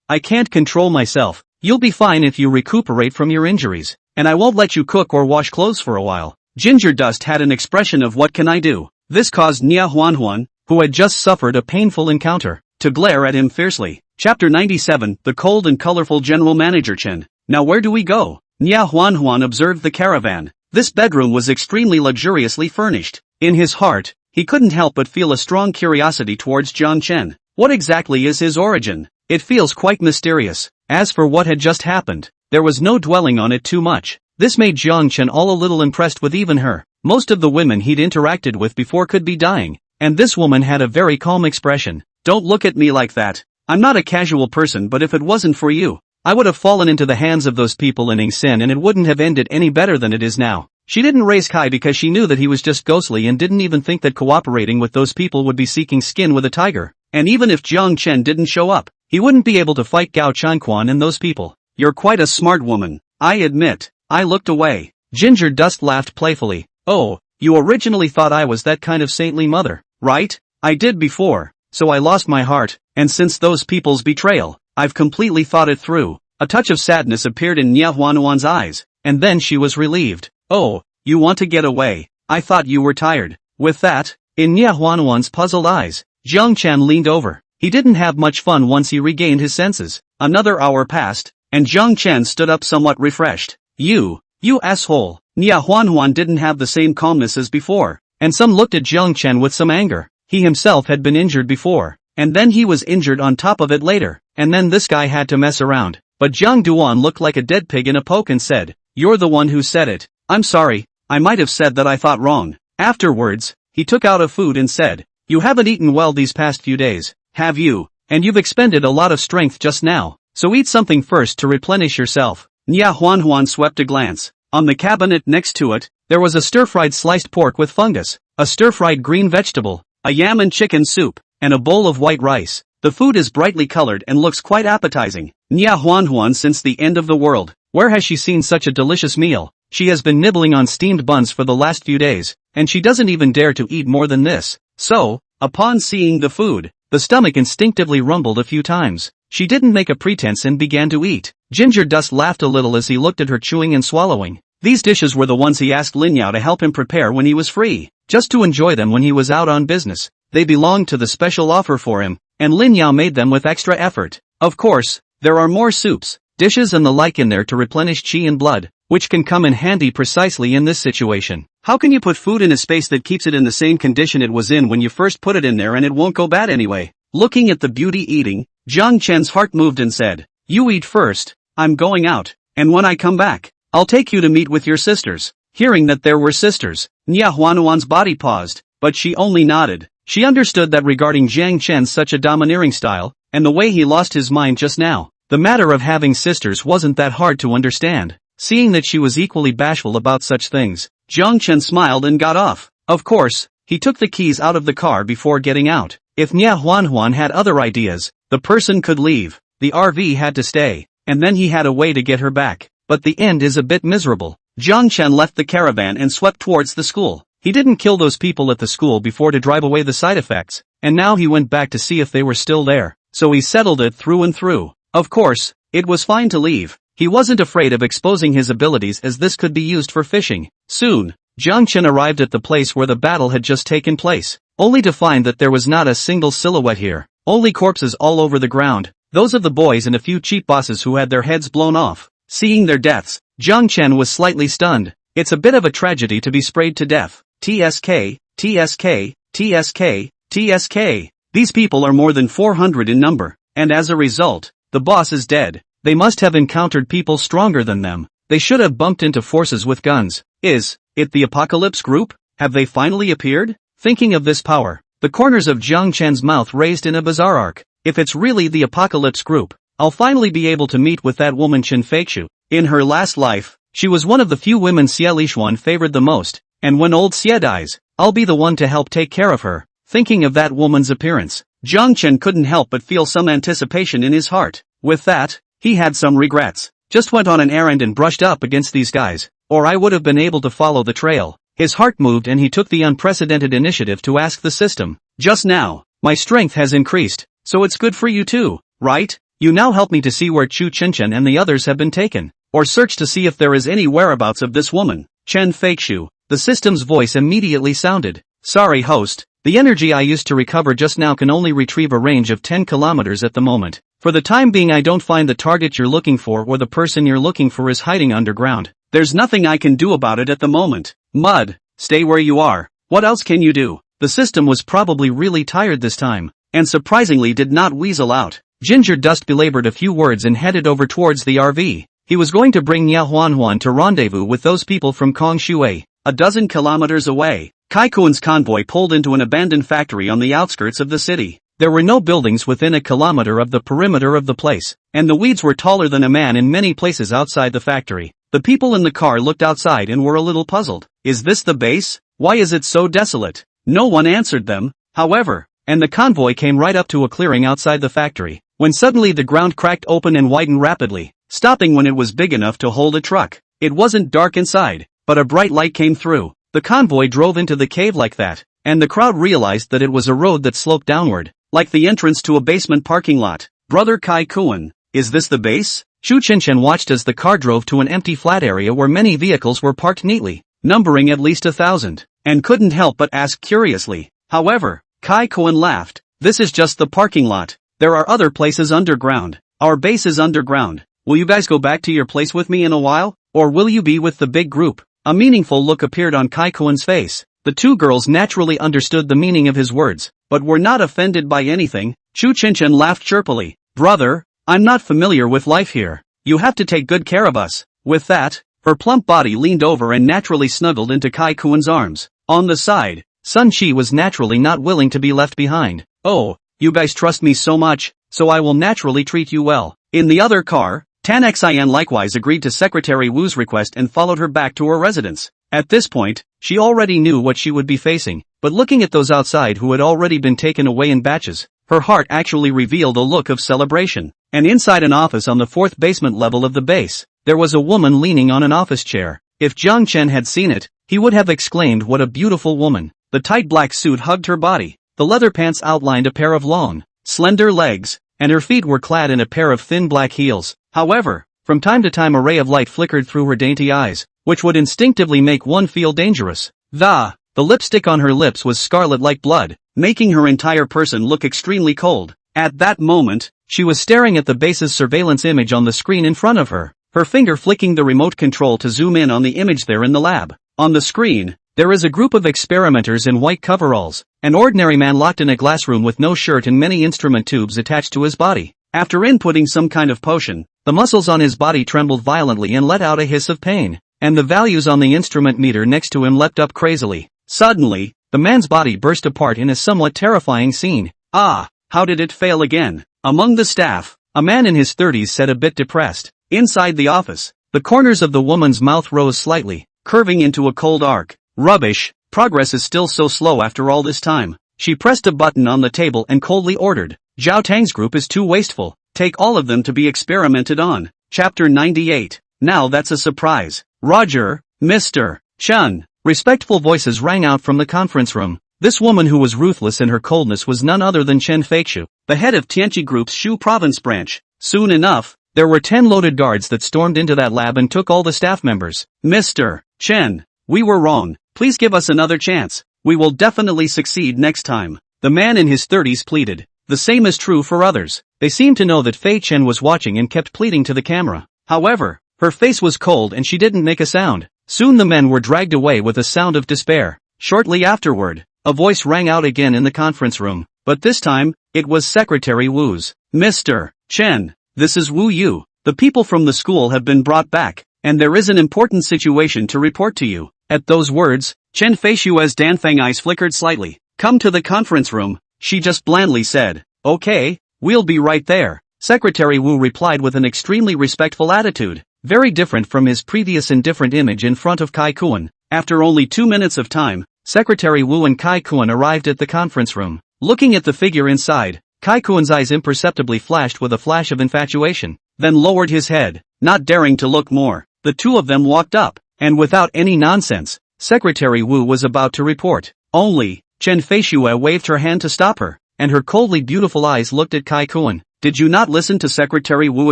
I can't control myself. You'll be fine if you recuperate from your injuries, and I won't let you cook or wash clothes for a while." Ginger Dust had an expression of "what can I do?" This caused Nia Huanhuan, who had just suffered a painful encounter, to glare at him fiercely. Chapter 97, The Cold and Colorful General Manager Chen. "Now where do we go?" Nia Huanhuan observed the caravan. This bedroom was extremely luxuriously furnished. In his heart, he couldn't help but feel a strong curiosity towards Jiang Chen. What exactly is his origin? It feels quite mysterious. As for what had just happened, there was no dwelling on it too much. This made Jiang Chen all a little impressed with even her. Most of the women he'd interacted with before could be dying, and this woman had a very calm expression. Don't look at me like that. I'm not a casual person, but if it wasn't for you, I would have fallen into the hands of those people in Ingsen and it wouldn't have ended any better than it is now. She didn't raise Kai because she knew that he was just ghostly and didn't even think that cooperating with those people would be seeking skin with a tiger. And even if Jiang Chen didn't show up, he wouldn't be able to fight Gao Chanquan and those people. You're quite a smart woman, I admit. I looked away. Ginger Dust laughed playfully. Oh, you originally thought I was that kind of saintly mother, right? I did before, so I lost my heart, and since those people's betrayal, I've completely thought it through. A touch of sadness appeared in Nya Huanuan's eyes, and then she was relieved. Oh, you want to get away? I thought you were tired. With that, in Nya Huanuan's puzzled eyes, Jiang Chen leaned over. He didn't have much fun once he regained his senses. Another hour passed, and Jiang Chen stood up somewhat refreshed. You asshole. Nya Huanuan didn't have the same calmness as before, and some looked at Jiang Chen with some anger. He himself had been injured before, and then he was injured on top of it later, and then this guy had to mess around. But Jiang Duan looked like a dead pig in a poke and said, "You're the one who said it. I'm sorry, I might have said that I thought wrong." Afterwards, he took out a food and said, "You haven't eaten well these past few days, have you? And you've expended a lot of strength just now, so eat something first to replenish yourself." Nya Huan swept a glance. On the cabinet next to it, there was a stir-fried sliced pork with fungus, a stir-fried green vegetable, a yam and chicken soup, and a bowl of white rice. The food is brightly colored and looks quite appetizing. Nya Huan since the end of the world. Where has she seen such a delicious meal? She has been nibbling on steamed buns for the last few days, and she doesn't even dare to eat more than this. So, upon seeing the food, the stomach instinctively rumbled a few times. She didn't make a pretense and began to eat. Ginger Dust laughed a little as he looked at her chewing and swallowing. These dishes were the ones he asked Lin Yao to help him prepare when he was free, just to enjoy them when he was out on business. They belonged to the special offer for him, and Lin Yao made them with extra effort. Of course, there are more soups, dishes and the like in there to replenish qi and blood, which can come in handy precisely in this situation. How can you put food in a space that keeps it in the same condition it was in when you first put it in there and it won't go bad anyway? Looking at the beauty eating, Jiang Chen's heart moved and said, "You eat first, I'm going out, and when I come back, I'll take you to meet with your sisters." Hearing that there were sisters, Nya Huanuan's body paused, but she only nodded. She understood that regarding Jiang Chen's such a domineering style, and the way he lost his mind just now, the matter of having sisters wasn't that hard to understand. Seeing that she was equally bashful about such things, Jiang Chen smiled and got off. Of course, he took the keys out of the car before getting out. If Nya Huan had other ideas, the person could leave, the RV had to stay, and then he had a way to get her back. But the end is a bit miserable. Jiang Chen left the caravan and swept towards the school. He didn't kill those people at the school before to drive away the side effects, and now he went back to see if they were still there, so he settled it through and through. Of course, it was fine to leave. He wasn't afraid of exposing his abilities as this could be used for fishing. Soon, Jiang Chen arrived at the place where the battle had just taken place, only to find that there was not a single silhouette here, only corpses all over the ground, those of the boys and a few cheap bosses who had their heads blown off. Seeing their deaths, Jiang Chen was slightly stunned. It's a bit of a tragedy to be sprayed to death. TSK, TSK, TSK, TSK. These people are more than 400 in number, and as a result, the boss is dead. They must have encountered people stronger than them. They should have bumped into forces with guns. Is it the Apocalypse group? Have they finally appeared? Thinking of this power, the corners of Jiang Chen's mouth raised in a bizarre arc. If it's really the Apocalypse group, I'll finally be able to meet with that woman Chen Feixiu. In her last life, she was one of the few women Xie Lishuan favored the most, and when old Xie dies, I'll be the one to help take care of her. Thinking of that woman's appearance, Jiang Chen couldn't help but feel some anticipation in his heart. With that, he had some regrets. Just went on an errand and brushed up against these guys, or I would have been able to follow the trail. His heart moved and he took the unprecedented initiative to ask the system. Just now, my strength has increased, so it's good for you too, right? You now help me to see where Chu Chenchen and the others have been taken, or search to see if there is any whereabouts of this woman, Chen Feixiu. The system's voice immediately sounded. Sorry host, the energy I used to recover just now can only retrieve a range of 10 kilometers at the moment. For the time being I don't find the target you're looking for or the person you're looking for is hiding underground. There's nothing I can do about it at the moment. Mud, stay where you are. What else can you do? the system was probably really tired this time, and surprisingly did not weasel out. Ginger Dust belabored a few words and headed over towards the RV. He was going to bring Nya Huan to rendezvous with those people from Kong Shui. A dozen kilometers away, Kai Kuan's convoy pulled into an abandoned factory on the outskirts of the city. There were no buildings within a kilometer of the perimeter of the place, and the weeds were taller than a man in many places outside the factory. The people in the car looked outside and were a little puzzled. Is this the base? Why is it so desolate? No one answered them, however, and the convoy came right up to a clearing outside the factory, when suddenly the ground cracked open and widened rapidly, stopping when it was big enough to hold a truck. It wasn't dark inside, but a bright light came through. The convoy drove into the cave like that, and the crowd realized that it was a road that sloped downward, like the entrance to a basement parking lot. Brother Kai Kuan, is this the base? Shu Qinshan watched as the car drove to an empty flat area where many vehicles were parked neatly, numbering at least 1,000, and couldn't help but ask curiously. However, Kai Kuan laughed. This is just the parking lot. There are other places underground. Our base is underground. Will you guys go back to your place with me in a while? Or will you be with the big group? A meaningful look appeared on Kai Kuan's face. The two girls naturally understood the meaning of his words, but were not offended by anything. Shu Qinshan laughed chirpily. Brother, I'm not familiar with life here. You have to take good care of us. With that, her plump body leaned over and naturally snuggled into Kai Kuan's arms. On the side, Sun Chi was naturally not willing to be left behind. Oh, you guys trust me so much, so I will naturally treat you well. In the other car, Tan Xian likewise agreed to Secretary Wu's request and followed her back to her residence. At this point, she already knew what she would be facing, but looking at those outside who had already been taken away in batches, her heart actually revealed a look of celebration. And inside an office on the 4th basement level of the base, there was a woman leaning on an office chair. If Jiang Chen had seen it, he would have exclaimed, what a beautiful woman. The tight black suit hugged her body, the leather pants outlined a pair of long, slender legs, and her feet were clad in a pair of thin black heels. However, from time to time a ray of light flickered through her dainty eyes, which would instinctively make one feel dangerous. The lipstick on her lips was scarlet like blood, making her entire person look extremely cold. At that moment, she was staring at the base's surveillance image on the screen in front of her, her finger flicking the remote control to zoom in on the image there in the lab. On the screen, there is a group of experimenters in white coveralls, an ordinary man locked in a glass room with no shirt and many instrument tubes attached to his body. After inputting some kind of potion, the muscles on his body trembled violently and let out a hiss of pain, and the values on the instrument meter next to him leapt up crazily. Suddenly, the man's body burst apart in a somewhat terrifying scene. Ah, how did it fail again? Among the staff, a man in his 30s said, a bit depressed. Inside the office, the corners of the woman's mouth rose slightly, curving into a cold arc. Rubbish, progress is still so slow after all this time. She pressed a button on the table and coldly ordered, Zhao Tang's group is too wasteful. Take all of them to be experimented on. Chapter 98. Now that's a surprise. Roger, Mr. Chun. Respectful voices rang out from the conference room. This woman who was ruthless in her coldness was none other than Chen Feixiu, the head of Tianqi Group's Shu province branch. Soon enough, there were 10 loaded guards that stormed into that lab and took all the staff members. Mr. Chen, we were wrong. Please give us another chance. We will definitely succeed next time. The man in his 30s pleaded. The same is true for others. They seemed to know that Fei Chen was watching and kept pleading to the camera. However, her face was cold and she didn't make a sound. Soon the men were dragged away with a sound of despair. Shortly afterward, a voice rang out again in the conference room, but this time, it was Secretary Wu's. Mr. Chen, this is Wu Yu. The people from the school have been brought back, and there is an important situation to report to you. At those words, Chen Feishua's Danfeng eyes flickered slightly. Come to the conference room, she just blandly said. Okay, we'll be right there. Secretary Wu replied with an extremely respectful attitude, very different from his previous indifferent image in front of Kai Kuan. After only 2 minutes of time, Secretary Wu and Kai Kuan arrived at the conference room. Looking at the figure inside, Kai Kuan's eyes imperceptibly flashed with a flash of infatuation, then lowered his head, not daring to look more. The two of them walked up, and without any nonsense, Secretary Wu was about to report. Only, Chen Feishua waved her hand to stop her, and her coldly beautiful eyes looked at Kai Kuan. Did you not listen to Secretary Wu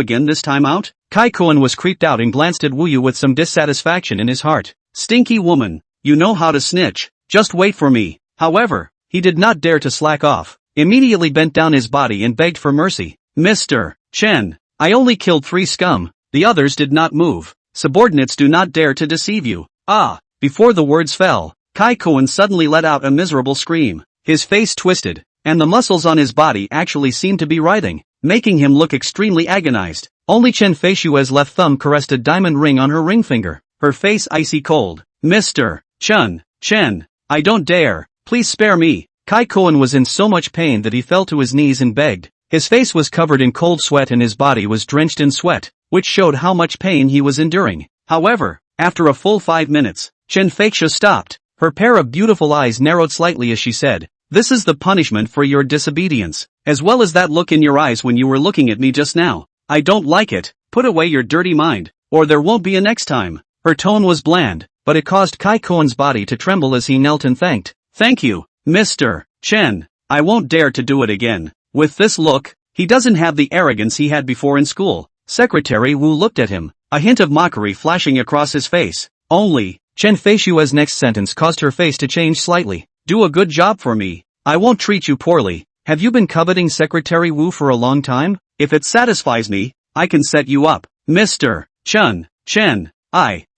again this time out? Kai Kuan was creeped out and glanced at Wu Yu with some dissatisfaction in his heart. Stinky woman, you know how to snitch. Just wait for me. However, he did not dare to slack off, immediately bent down his body and begged for mercy. Mr. Chen, I only killed 3 scum, the others did not move. Subordinates do not dare to deceive you. Ah, before the words fell, Kai Koen suddenly let out a miserable scream. His face twisted, and the muscles on his body actually seemed to be writhing, making him look extremely agonized. Only Chen Feishua's left thumb caressed a diamond ring on her ring finger, her face icy cold. Mr. Chen, I don't dare, please spare me. Kai Koen was in so much pain that he fell to his knees and begged. His face was covered in cold sweat and his body was drenched in sweat, which showed how much pain he was enduring. However, after a full 5 minutes, Chen Feishu stopped. Her pair of beautiful eyes narrowed slightly as she said, "This is the punishment for your disobedience, as well as that look in your eyes when you were looking at me just now. I don't like it, put away your dirty mind, or there won't be a next time." Her tone was bland, but it caused Kai Koen's body to tremble as he knelt and thanked. "Thank you, Mr. Chen, I won't dare to do it again." With this look, he doesn't have the arrogance he had before in school. Secretary Wu looked at him, a hint of mockery flashing across his face. Only, Chen Feishua's next sentence caused her face to change slightly. "Do a good job for me. I won't treat you poorly. Have you been coveting Secretary Wu for a long time? If it satisfies me, I can set you up." Mr. Chen,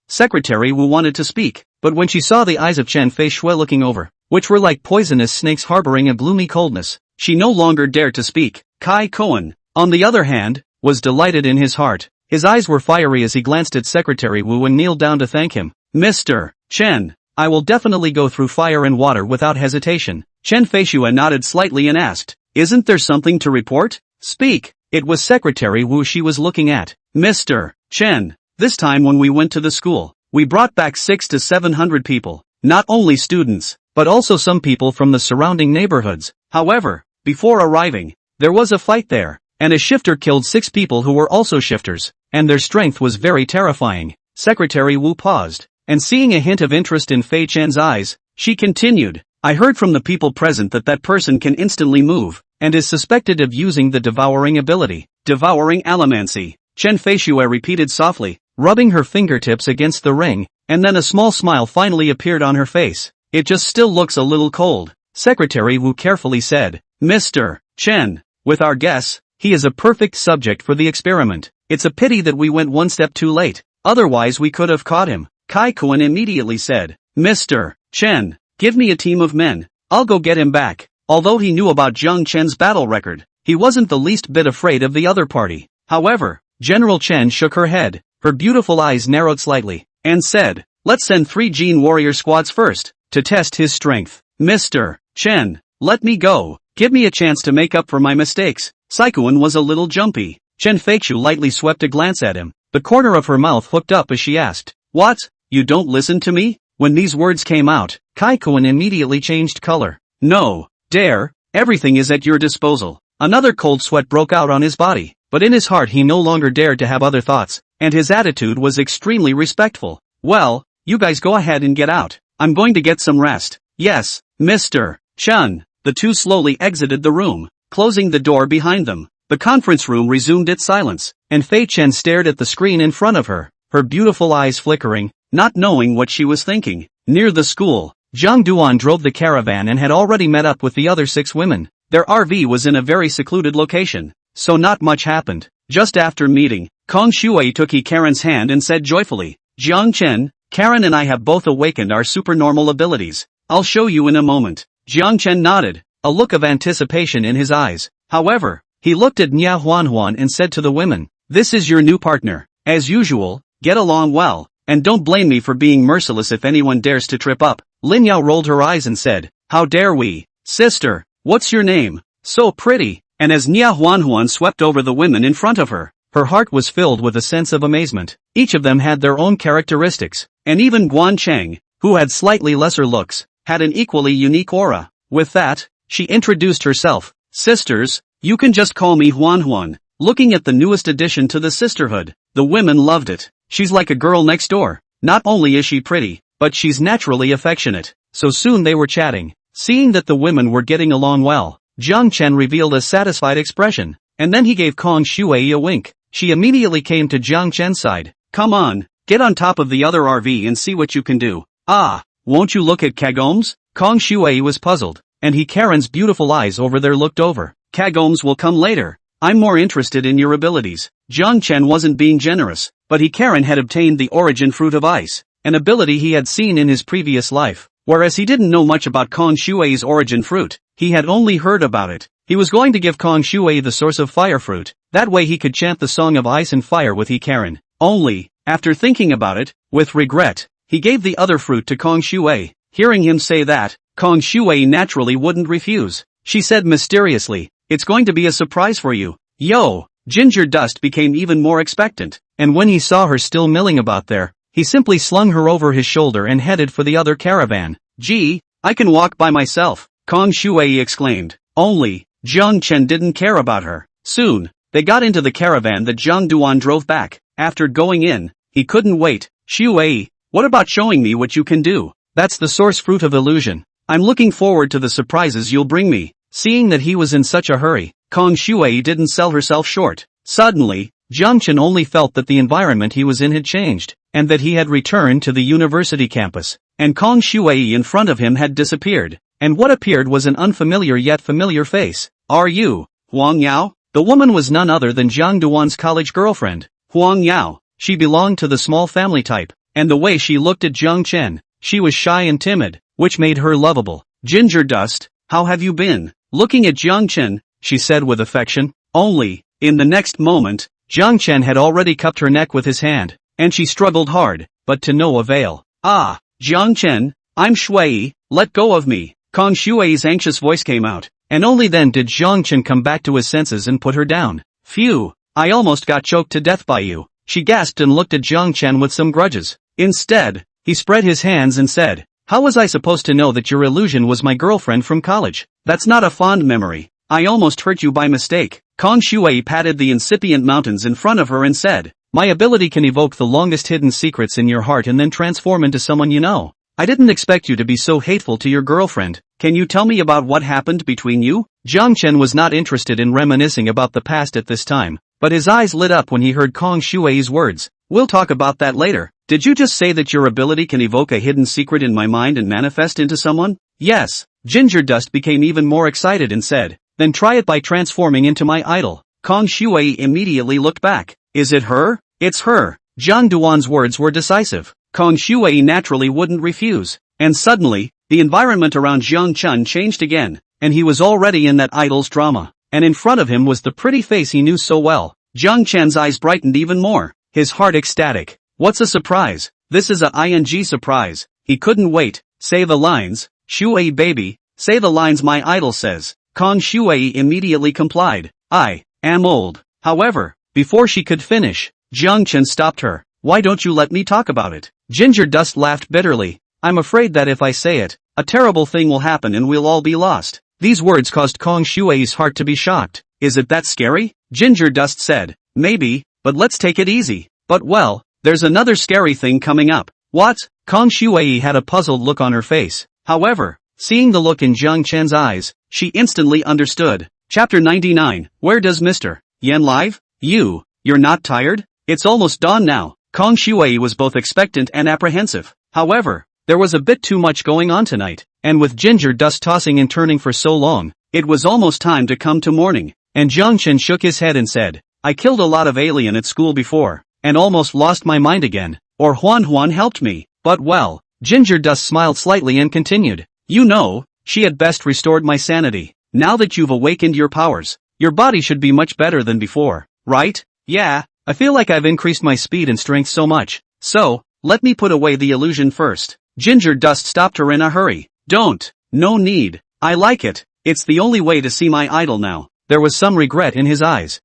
Secretary Wu wanted to speak, but when she saw the eyes of Chen Feishue looking over, which were like poisonous snakes harboring a gloomy coldness, she no longer dared to speak. Kai Koen, on the other hand, was delighted in his heart. His eyes were fiery as he glanced at Secretary Wu and kneeled down to thank him. "Mr. Chen, I will definitely go through fire and water without hesitation." Chen Feishue nodded slightly and asked, "Isn't there something to report? Speak." It was Secretary Wu she was looking at. "Mr. Chen, this time when we went to the school, we brought back 600 to 700 people, not only students, but also some people from the surrounding neighborhoods. However, before arriving, there was a fight there, and a shifter killed 6 people who were also shifters, and their strength was very terrifying." Secretary Wu paused, and seeing a hint of interest in Fei Chen's eyes, she continued, "I heard from the people present that person can instantly move, and is suspected of using the devouring ability." "Devouring allomancy," Chen Feishue repeated softly, rubbing her fingertips against the ring, and then a small smile finally appeared on her face. "It just still looks a little cold." Secretary Wu carefully said, "Mr. Chen, with our guess, he is a perfect subject for the experiment. It's a pity that we went one step too late, otherwise we could have caught him." Kai Koen immediately said, "Mr. Chen, give me a team of men, I'll go get him back." Although he knew about Jiang Chen's battle record, he wasn't the least bit afraid of the other party. However, General Chen shook her head, her beautiful eyes narrowed slightly, and said, "Let's send 3 Jin warrior squads first, to test his strength." "Mr. Chen, let me go, give me a chance to make up for my mistakes." Saikuan was a little jumpy. Chen Feishu lightly swept a glance at him, the corner of her mouth hooked up as she asked, "What, you don't listen to me?" When these words came out, Kai Koen immediately changed color. "No, dare, everything is at your disposal." Another cold sweat broke out on his body, but in his heart he no longer dared to have other thoughts, and his attitude was extremely respectful. "Well, you guys go ahead and get out. I'm going to get some rest." "Yes, Mr. Chen." The two slowly exited the room, closing the door behind them. The conference room resumed its silence, and Fei Chen stared at the screen in front of her, her beautiful eyes flickering, not knowing what she was thinking. Near the school, Zhang Duan drove the caravan and had already met up with the other 6 women. Their RV was in a very secluded location, so not much happened. Just after meeting, Kong Shui took Karen's hand and said joyfully, "Jiang Chen, Karen and I have both awakened our supernormal abilities. I'll show you in a moment." Jiang Chen nodded, a look of anticipation in his eyes. However, he looked at Nya Huanhuan and said to the women, "This is your new partner. As usual, get along well, and don't blame me for being merciless if anyone dares to trip up." Lin Yao rolled her eyes and said, "How dare we? Sister, what's your name? So pretty." And as Nya Huanhuan swept over the women in front of her, her heart was filled with a sense of amazement. Each of them had their own characteristics, and even Guan Cheng, who had slightly lesser looks, had an equally unique aura. With that, she introduced herself. "Sisters, you can just call me Huanhuan." Looking at the newest addition to the sisterhood, the women loved it. She's like a girl next door. Not only is she pretty, but she's naturally affectionate. So soon they were chatting. Seeing that the women were getting along well, Jiang Chen revealed a satisfied expression, and then he gave Kong Shui a wink. She immediately came to Jiang Chen's side. "Come on, get on top of the other RV and see what you can do." "Ah, won't you look at Kagom's?" Kong Shui was puzzled, and Karen's beautiful eyes over there looked over. "Kagom's will come later. I'm more interested in your abilities." Jiang Chen wasn't being generous, but Karen had obtained the origin fruit of ice, an ability he had seen in his previous life. Whereas he didn't know much about Kong Shui's origin fruit, he had only heard about it. He was going to give Kong Shui the source of fire fruit, that way he could chant the song of ice and fire with Karen. Only, after thinking about it, with regret, he gave the other fruit to Kong Shui. Hearing him say that, Kong Shui naturally wouldn't refuse. She said mysteriously, "It's going to be a surprise for you." Yo! Ginger Dust became even more expectant, and when he saw her still milling about there, he simply slung her over his shoulder and headed for the other caravan. "Gee, I can walk by myself," Kong Shui exclaimed. Only, Jiang Chen didn't care about her. Soon, they got into the caravan that Zhang Duan drove back. After going in, he couldn't wait. "Shui, what about showing me what you can do? That's the source fruit of illusion. I'm looking forward to the surprises you'll bring me." Seeing that he was in such a hurry, Kong Shui didn't sell herself short. Suddenly, Jiang Chen only felt that the environment he was in had changed, and that he had returned to the university campus, and Kong Shui in front of him had disappeared, and what appeared was an unfamiliar yet familiar face. "Are you Huang Yao?" The woman was none other than Zhang Duan's college girlfriend, Huang Yao. She belonged to the small family type, and the way she looked at Jiang Chen, she was shy and timid, which made her lovable. "Ginger Dust, how have you been?" Looking at Jiang Chen, she said with affection. Only, in the next moment, Jiang Chen had already cupped her neck with his hand, and she struggled hard, but to no avail. "Ah, Jiang Chen, I'm Shui, let go of me." Kong Shui's anxious voice came out, and only then did Jiang Chen come back to his senses and put her down. "Phew, I almost got choked to death by you," she gasped and looked at Jiang Chen with some grudges. Instead, he spread his hands and said, "How was I supposed to know that your illusion was my girlfriend from college? That's not a fond memory. I almost hurt you by mistake." Kong Shui patted the incipient mountains in front of her and said, "My ability can evoke the longest hidden secrets in your heart and then transform into someone you know. I didn't expect you to be so hateful to your girlfriend. Can you tell me about what happened between you?" Jiang Chen was not interested in reminiscing about the past at this time, but his eyes lit up when he heard Kong Shui's words. "We'll talk about that later. Did you just say that your ability can evoke a hidden secret in my mind and manifest into someone?" "Yes." Ginger Dust became even more excited and said, "Then try it by transforming into my idol." Kong Shui immediately looked back. "Is it her?" "It's her." Zhang Duan's words were decisive. Kong Shui naturally wouldn't refuse. And suddenly, the environment around Jiang Chen changed again, and he was already in that idol's drama, and in front of him was the pretty face he knew so well. Jiang Chen's eyes brightened even more, his heart ecstatic. "What's a surprise? This is a ing surprise." He couldn't wait. "Say the lines, Shui baby, say the lines my idol says." Kong Shui immediately complied. "I am old." However, before she could finish, Jiang Chen stopped her. "Why don't you let me talk about it?" Ginger Dust laughed bitterly. "I'm afraid that if I say it, a terrible thing will happen and we'll all be lost." These words caused Kong Shui's heart to be shocked. "Is it that scary?" Ginger Dust said. "Maybe, but let's take it easy." "But well, there's another scary thing coming up." "What?" Kong Shui had a puzzled look on her face. However, seeing the look in Jiang Chen's eyes, she instantly understood. Chapter 99, Where does Mr. Yan live? You're not tired? It's almost dawn now. Kong Shui was both expectant and apprehensive. However, there was a bit too much going on tonight, and with Ginger Dust tossing and turning for so long, it was almost time to come to morning. And Jiang Chen shook his head and said, "I killed a lot of alien at school before, and almost lost my mind again, or Huan helped me, but well." Ginger Dust smiled slightly and continued, "You know, she at best restored my sanity. Now that you've awakened your powers, your body should be much better than before, right?" "Yeah, I feel like I've increased my speed and strength so much. So, let me put away the illusion first." Ginger Dust stopped her in a hurry. "Don't. No need. I like it. It's the only way to see my idol now." There was some regret in his eyes.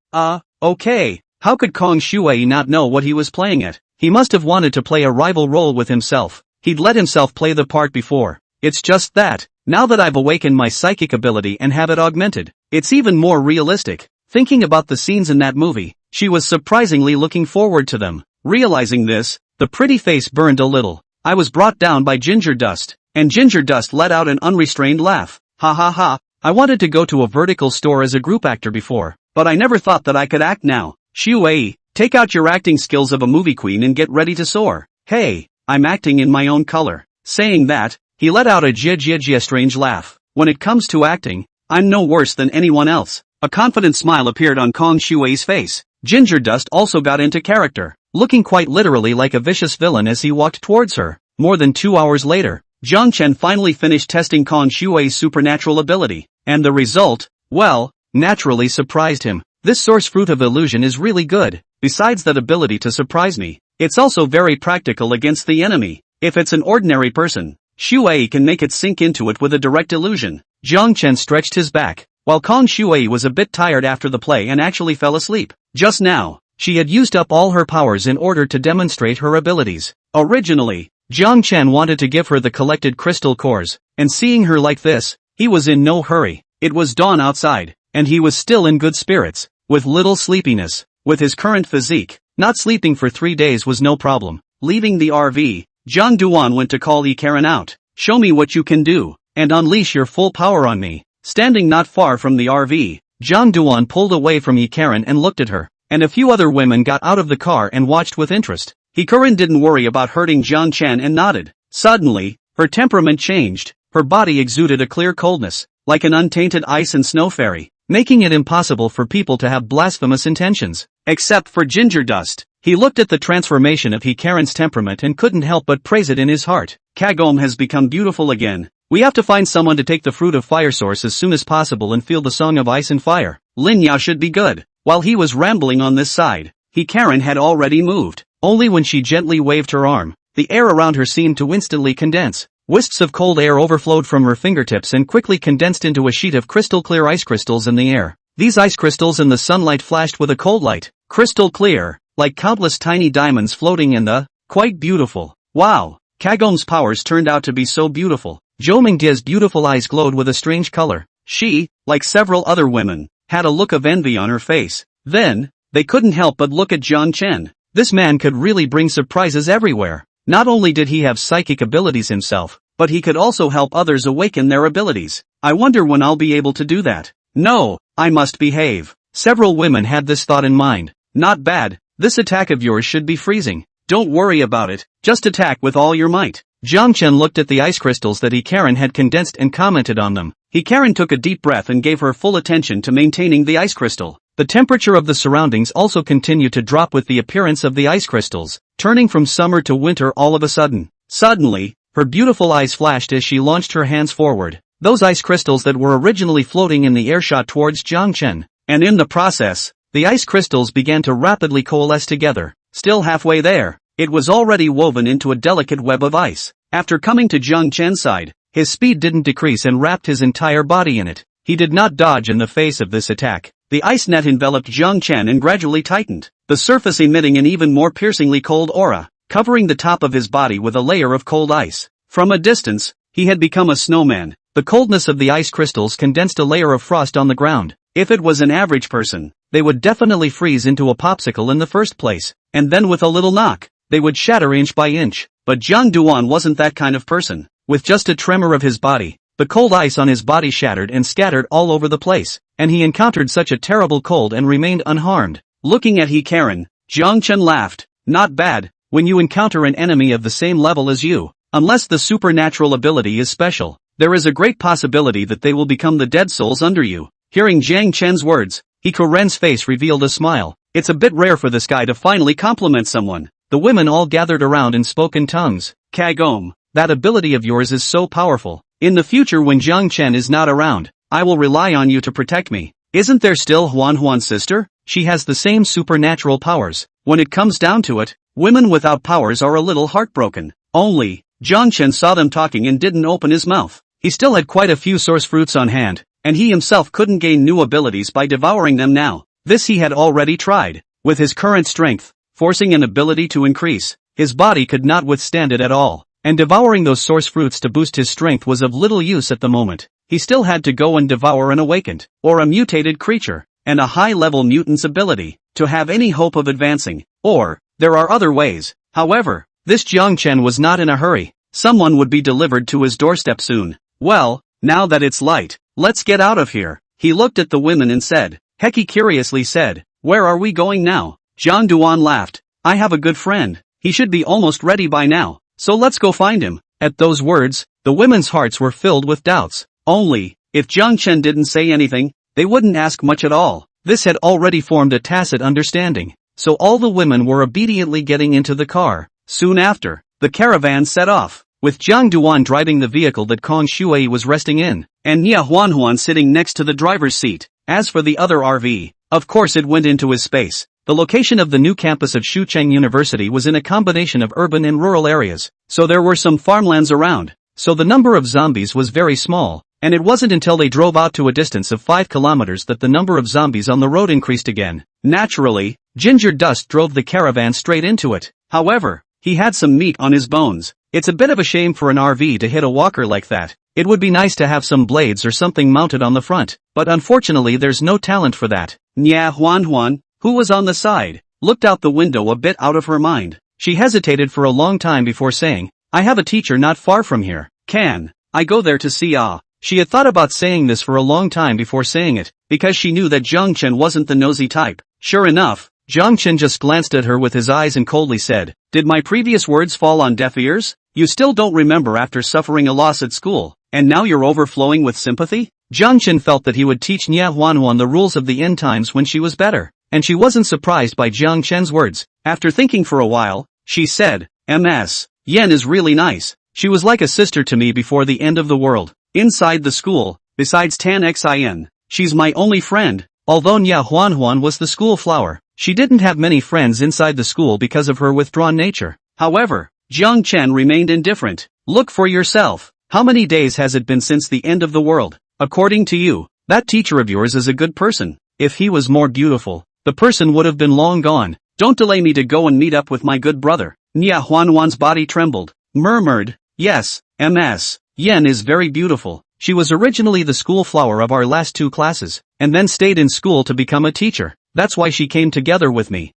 Okay. How could Kong Shui not know what he was playing at? He must have wanted to play a rival role with himself. He'd let himself play the part before. It's just that, now that I've awakened my psychic ability and have it augmented, it's even more realistic. Thinking about the scenes in that movie, she was surprisingly looking forward to them. Realizing this, the pretty face burned a little. "I was brought down by Ginger Dust," and Ginger Dust let out an unrestrained laugh. "Ha ha ha, I wanted to go to a vertical store as a group actor before, but I never thought that I could act now. Shui, take out your acting skills of a movie queen and get ready to soar. Hey, I'm acting in my own color." Saying that, he let out a jia strange laugh. "When it comes to acting, I'm no worse than anyone else." A confident smile appeared on Kong Shui's face. Ginger Dust also got into character, looking quite literally like a vicious villain as he walked towards her. More than 2 hours later, Jiang Chen finally finished testing Kang Shui's supernatural ability, and the result, well, naturally surprised him. This source fruit of illusion is really good. Besides that ability to surprise me, it's also very practical against the enemy. If it's an ordinary person, Shui can make it sink into it with a direct illusion. Jiang Chen stretched his back, while Kang Shui was a bit tired after the play and actually fell asleep. Just now, she had used up all her powers in order to demonstrate her abilities. Originally, Jiang Chen wanted to give her the collected crystal cores, and seeing her like this, he was in no hurry. It was dawn outside, and he was still in good spirits, with little sleepiness. With his current physique, not sleeping for 3 days was no problem. Leaving the RV, Zhang Duan went to call Yi Karen out. Show me what you can do, and unleash your full power on me. Standing not far from the RV, Zhang Duan pulled away from Yi Karen and looked at her, and a few other women got out of the car and watched with interest. Yi Karen didn't worry about hurting Jiang Chen and nodded. Suddenly, her temperament changed. Her body exuded a clear coldness, like an untainted ice and snow fairy, making it impossible for people to have blasphemous intentions. Except for Ginger Dust. He looked at the transformation of Yi Karen's temperament and couldn't help but praise it in his heart. Kagome has become beautiful again. We have to find someone to take the fruit of fire source as soon as possible and feel the song of ice and fire. Lin Yao should be good. While he was rambling on this side, Yi Karen had already moved. Only when she gently waved her arm, the air around her seemed to instantly condense. Wisps of cold air overflowed from her fingertips and quickly condensed into a sheet of crystal clear ice crystals in the air. These ice crystals in the sunlight flashed with a cold light, crystal clear, like countless tiny diamonds floating in the, quite beautiful. Wow! Kagome's powers turned out to be so beautiful. Zhou Mingdia's beautiful eyes glowed with a strange color. She, like several other women, had a look of envy on her face. Then, they couldn't help but look at Jiang Chen. This man could really bring surprises everywhere. Not only did he have psychic abilities himself, but he could also help others awaken their abilities. I wonder when I'll be able to do that. No, I must behave. Several women had this thought in mind. Not bad, this attack of yours should be freezing. Don't worry about it, just attack with all your might. Jiang Chen looked at the ice crystals that Yi Karen had condensed and commented on them. Yi Karen took a deep breath and gave her full attention to maintaining the ice crystal. The temperature of the surroundings also continued to drop with the appearance of the ice crystals, turning from summer to winter all of a sudden. Suddenly, her beautiful eyes flashed as she launched her hands forward. Those ice crystals that were originally floating in the air shot towards Jiang Chen, and in the process, the ice crystals began to rapidly coalesce together. Still halfway there, it was already woven into a delicate web of ice. After coming to Jiang Chen's side, his speed didn't decrease and wrapped his entire body in it. He did not dodge in the face of this attack. The ice net enveloped Jiang Chen and gradually tightened, the surface emitting an even more piercingly cold aura, covering the top of his body with a layer of cold ice. From a distance, he had become a snowman. The coldness of the ice crystals condensed a layer of frost on the ground. If it was an average person, they would definitely freeze into a popsicle in the first place, and then with a little knock, they would shatter inch by inch. But Zhang Duan wasn't that kind of person. With just a tremor of his body, the cold ice on his body shattered and scattered all over the place, and he encountered such a terrible cold and remained unharmed. Looking at Yi Karen, Jiang Chen laughed. Not bad, when you encounter an enemy of the same level as you. Unless the supernatural ability is special, there is a great possibility that they will become the dead souls under you. Hearing Jiang Chen's words, Yi Karen's face revealed a smile. It's a bit rare for this guy to finally compliment someone. The women all gathered around and spoke in tongues. Kagome, that ability of yours is so powerful. In the future when Jiang Chen is not around, I will rely on you to protect me. Isn't there still Huan's sister? She has the same supernatural powers. When it comes down to it, women without powers are a little heartbroken. Only, Jiang Chen saw them talking and didn't open his mouth. He still had quite a few source fruits on hand, and he himself couldn't gain new abilities by devouring them now. This he had already tried. With his current strength, forcing an ability to increase, his body could not withstand it at all, and devouring those source fruits to boost his strength was of little use at the moment. He still had to go and devour an awakened, or a mutated creature, and a high-level mutant's ability, to have any hope of advancing. Or, there are other ways. However, this Jiang Chen was not in a hurry. Someone would be delivered to his doorstep soon. Well, now that it's light, let's get out of here. He looked at the women and said. Heki curiously said, where are we going now? Zhang Duan laughed. I have a good friend. He should be almost ready by now, so let's go find him. At those words, the women's hearts were filled with doubts. Only, if Jiang Chen didn't say anything, they wouldn't ask much at all. This had already formed a tacit understanding, so all the women were obediently getting into the car. Soon after, the caravan set off. with Jiang Duan driving the vehicle that Kong Shuai was resting in, and Nia Huanhuan sitting next to the driver's seat. As for the other RV, of course it went into his space. The location of the new campus of Shucheng University was in a combination of urban and rural areas, so there were some farmlands around, so the number of zombies was very small, and it wasn't until they drove out to a distance of 5 kilometers that the number of zombies on the road increased again. Naturally, Ginger Dust drove the caravan straight into it. However, he had some meat on his bones. It's a bit of a shame for an RV to hit a walker like that. It would be nice to have some blades or something mounted on the front, but unfortunately there's no talent for that. Nia Huanhuan, who was on the side, looked out the window a bit out of her mind. She hesitated for a long time before saying, I have a teacher not far from here. Can I go there to see Ah? She had thought about saying this for a long time before saying it, because she knew that Zhang Chen wasn't the nosy type. Sure enough, Zhang Chen just glanced at her with his eyes and coldly said, Did my previous words fall on deaf ears? You still don't remember after suffering a loss at school, and now you're overflowing with sympathy? Zhang Chen felt that he would teach Nia Huanhuan the rules of the end times when she was better, and she wasn't surprised by Zhang Chen's words. After thinking for a while, she said, Ms. Yen is really nice. She was like a sister to me before the end of the world. Inside the school, besides Tan Xin, she's my only friend. Although Nia Huanhuan was the school flower, she didn't have many friends inside the school because of her withdrawn nature. However, Jiang Chen remained indifferent. Look for yourself. How many days has it been since the end of the world? According to you, that teacher of yours is a good person. If he was more beautiful, the person would have been long gone. Don't delay me to go and meet up with my good brother. Nia Huanhuan's body trembled, murmured, Yes, Ms. Yen is very beautiful. She was originally the school flower of our last 2 classes, and then stayed in school to become a teacher. That's why she came together with me.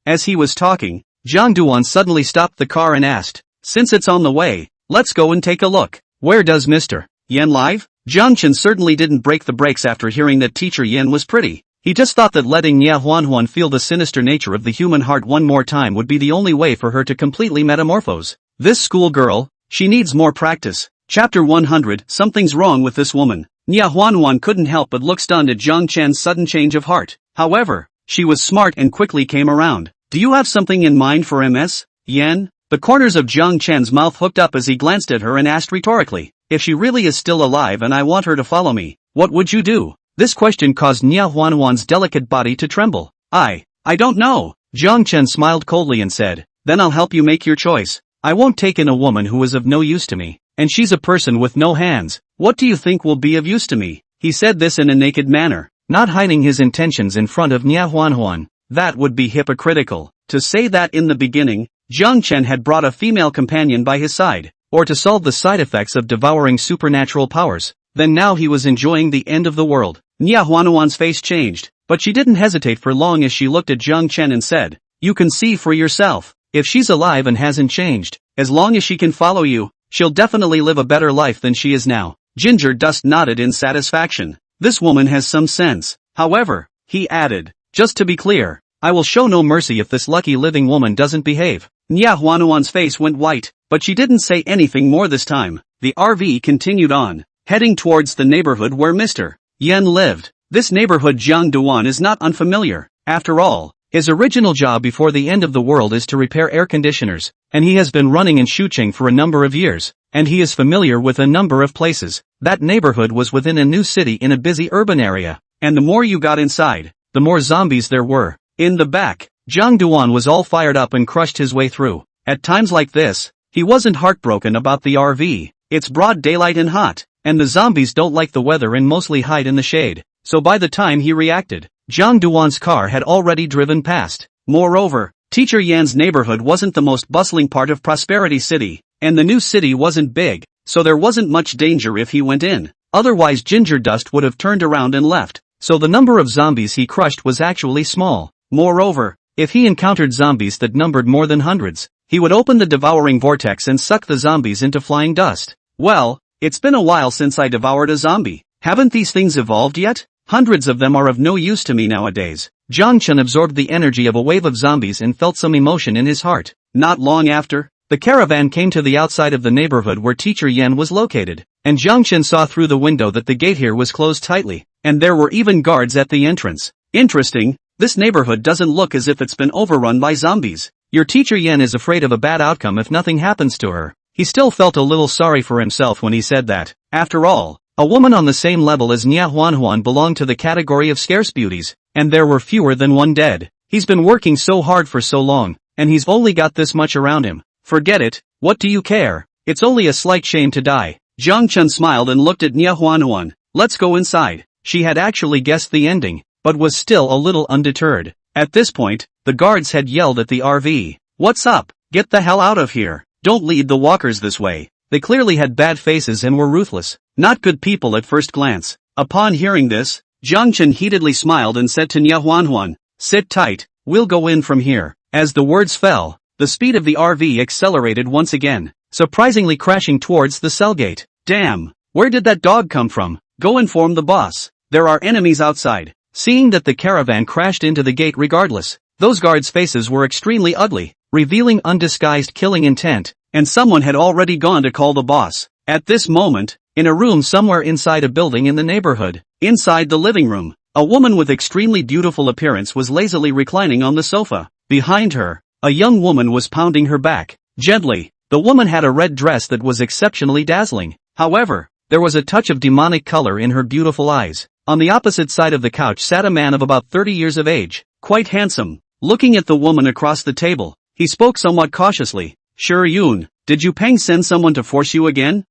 As he was talking, Zhang Duan suddenly stopped the car and asked, Since it's on the way, let's go and take a look. Where does Mr. Yen live? Zhang Chen certainly didn't break the brakes after hearing that teacher Yen was pretty. He just thought that letting Nia Huanhuan feel the sinister nature of the human heart one more time would be the only way for her to completely metamorphose. This schoolgirl, she needs more practice. Chapter 100, Something's wrong with this woman. Nia Huanhuan couldn't help but look stunned at Zhang Chen's sudden change of heart. However, she was smart and quickly came around. Do you have something in mind for Ms. Yen? The corners of Zhang Chen's mouth hooked up as he glanced at her and asked rhetorically, If she really is still alive and I want her to follow me, what would you do? This question caused Nia Huanhuan's delicate body to tremble. I don't know. Zhang Chen smiled coldly and said, Then I'll help you make your choice. I won't take in a woman who is of no use to me, and she's a person with no hands. What do you think will be of use to me? He said this in a naked manner, not hiding his intentions in front of Nia Huanhuan. That would be hypocritical. To say that in the beginning, Zhang Chen had brought a female companion by his side, or to solve the side effects of devouring supernatural powers. Then now he was enjoying the end of the world. Nia Huanhuan's face changed, but she didn't hesitate for long as she looked at Zhang Chen and said, You can see for yourself. If she's alive and hasn't changed, as long as she can follow you, she'll definitely live a better life than she is now. Ginger Dust nodded in satisfaction. This woman has some sense. However, he added, just to be clear, I will show no mercy if this lucky living woman doesn't behave. Nia Huanhuan's face went white, but she didn't say anything more this time. The RV continued on, heading towards the neighborhood where Mr. Yen lived. This neighborhood Jiang Duan is not unfamiliar. After all, his original job before the end of the world is to repair air conditioners, and he has been running in Shucheng for a number of years, and he is familiar with a number of places. That neighborhood was within a new city in a busy urban area, and the more you got inside, the more zombies there were. In the back, Zhang Duan was all fired up and crushed his way through. At times like this, he wasn't heartbroken about the RV. It's broad daylight and hot, and the zombies don't like the weather and mostly hide in the shade. So by the time he reacted, Zhang Duan's car had already driven past. Moreover, Teacher Yan's neighborhood wasn't the most bustling part of Prosperity City, and the new city wasn't big, so there wasn't much danger if he went in. Otherwise Ginger Dust would have turned around and left, so the number of zombies he crushed was actually small. Moreover, if he encountered zombies that numbered more than hundreds, he would open the devouring vortex and suck the zombies into flying dust. Well, it's been a while since I devoured a zombie. Haven't these things evolved yet? Hundreds of them are of no use to me nowadays. Zhang Chen absorbed the energy of a wave of zombies and felt some emotion in his heart. Not long after, the caravan came to the outside of the neighborhood where Teacher Yan was located, and Zhang Chen saw through the window that the gate here was closed tightly, and there were even guards at the entrance. Interesting, this neighborhood doesn't look as if it's been overrun by zombies. Your Teacher Yan is afraid of a bad outcome if nothing happens to her. he still felt a little sorry for himself when he said that. After all, a woman on the same level as Nia Huanhuan belonged to the category of scarce beauties, and there were fewer than one dead. He's been working so hard for so long, and he's only got this much around him. Forget it, what do you care? It's only a slight shame to die. Jiang Chen smiled and looked at Nia Huanhuan. Let's go inside. She had actually guessed the ending, but was still a little undeterred. At this point, the guards had yelled at the RV. What's up? Get the hell out of here. Don't lead the walkers this way. They clearly had bad faces and were ruthless. Not good people at first glance. Upon hearing this, Jiang Chen heatedly smiled and said to Nia Huanhuan, sit tight, we'll go in from here. As the words fell, the speed of the RV accelerated once again, surprisingly crashing towards the cell gate. Damn, where did that dog come from? Go inform the boss. There are enemies outside. Seeing that the caravan crashed into the gate regardless, those guards' faces were extremely ugly, revealing undisguised killing intent, and someone had already gone to call the boss. At this moment, in a room somewhere inside a building in the neighborhood, inside the living room, a woman with extremely beautiful appearance was lazily reclining on the sofa. Behind her, a young woman was pounding her back, gently. The woman had a red dress that was exceptionally dazzling. However, there was a touch of demonic color in her beautiful eyes. On the opposite side of the couch sat a man of about 30 years of age, quite handsome. Looking at the woman across the table, he spoke somewhat cautiously. Sure Yoon, did Yu Peng send someone to force you again?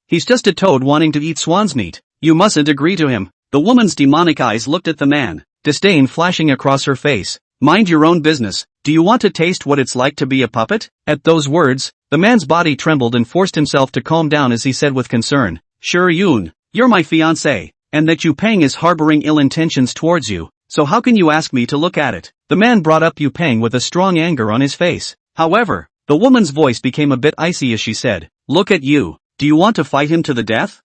He's just a toad wanting to eat swan's meat. You mustn't agree to him. The woman's demonic eyes looked at the man, disdain flashing across her face. Mind your own business. Do you want to taste what it's like to be a puppet? At those words, the man's body trembled and forced himself to calm down as he said with concern. Sure Yoon, you're my fiancé, and that Yu Peng is harboring ill intentions towards you, so how can you ask me to look at it? The man brought up Yu Peng with a strong anger on his face. However, the woman's voice became a bit icy as she said, look at you. Do you want to fight him to the death?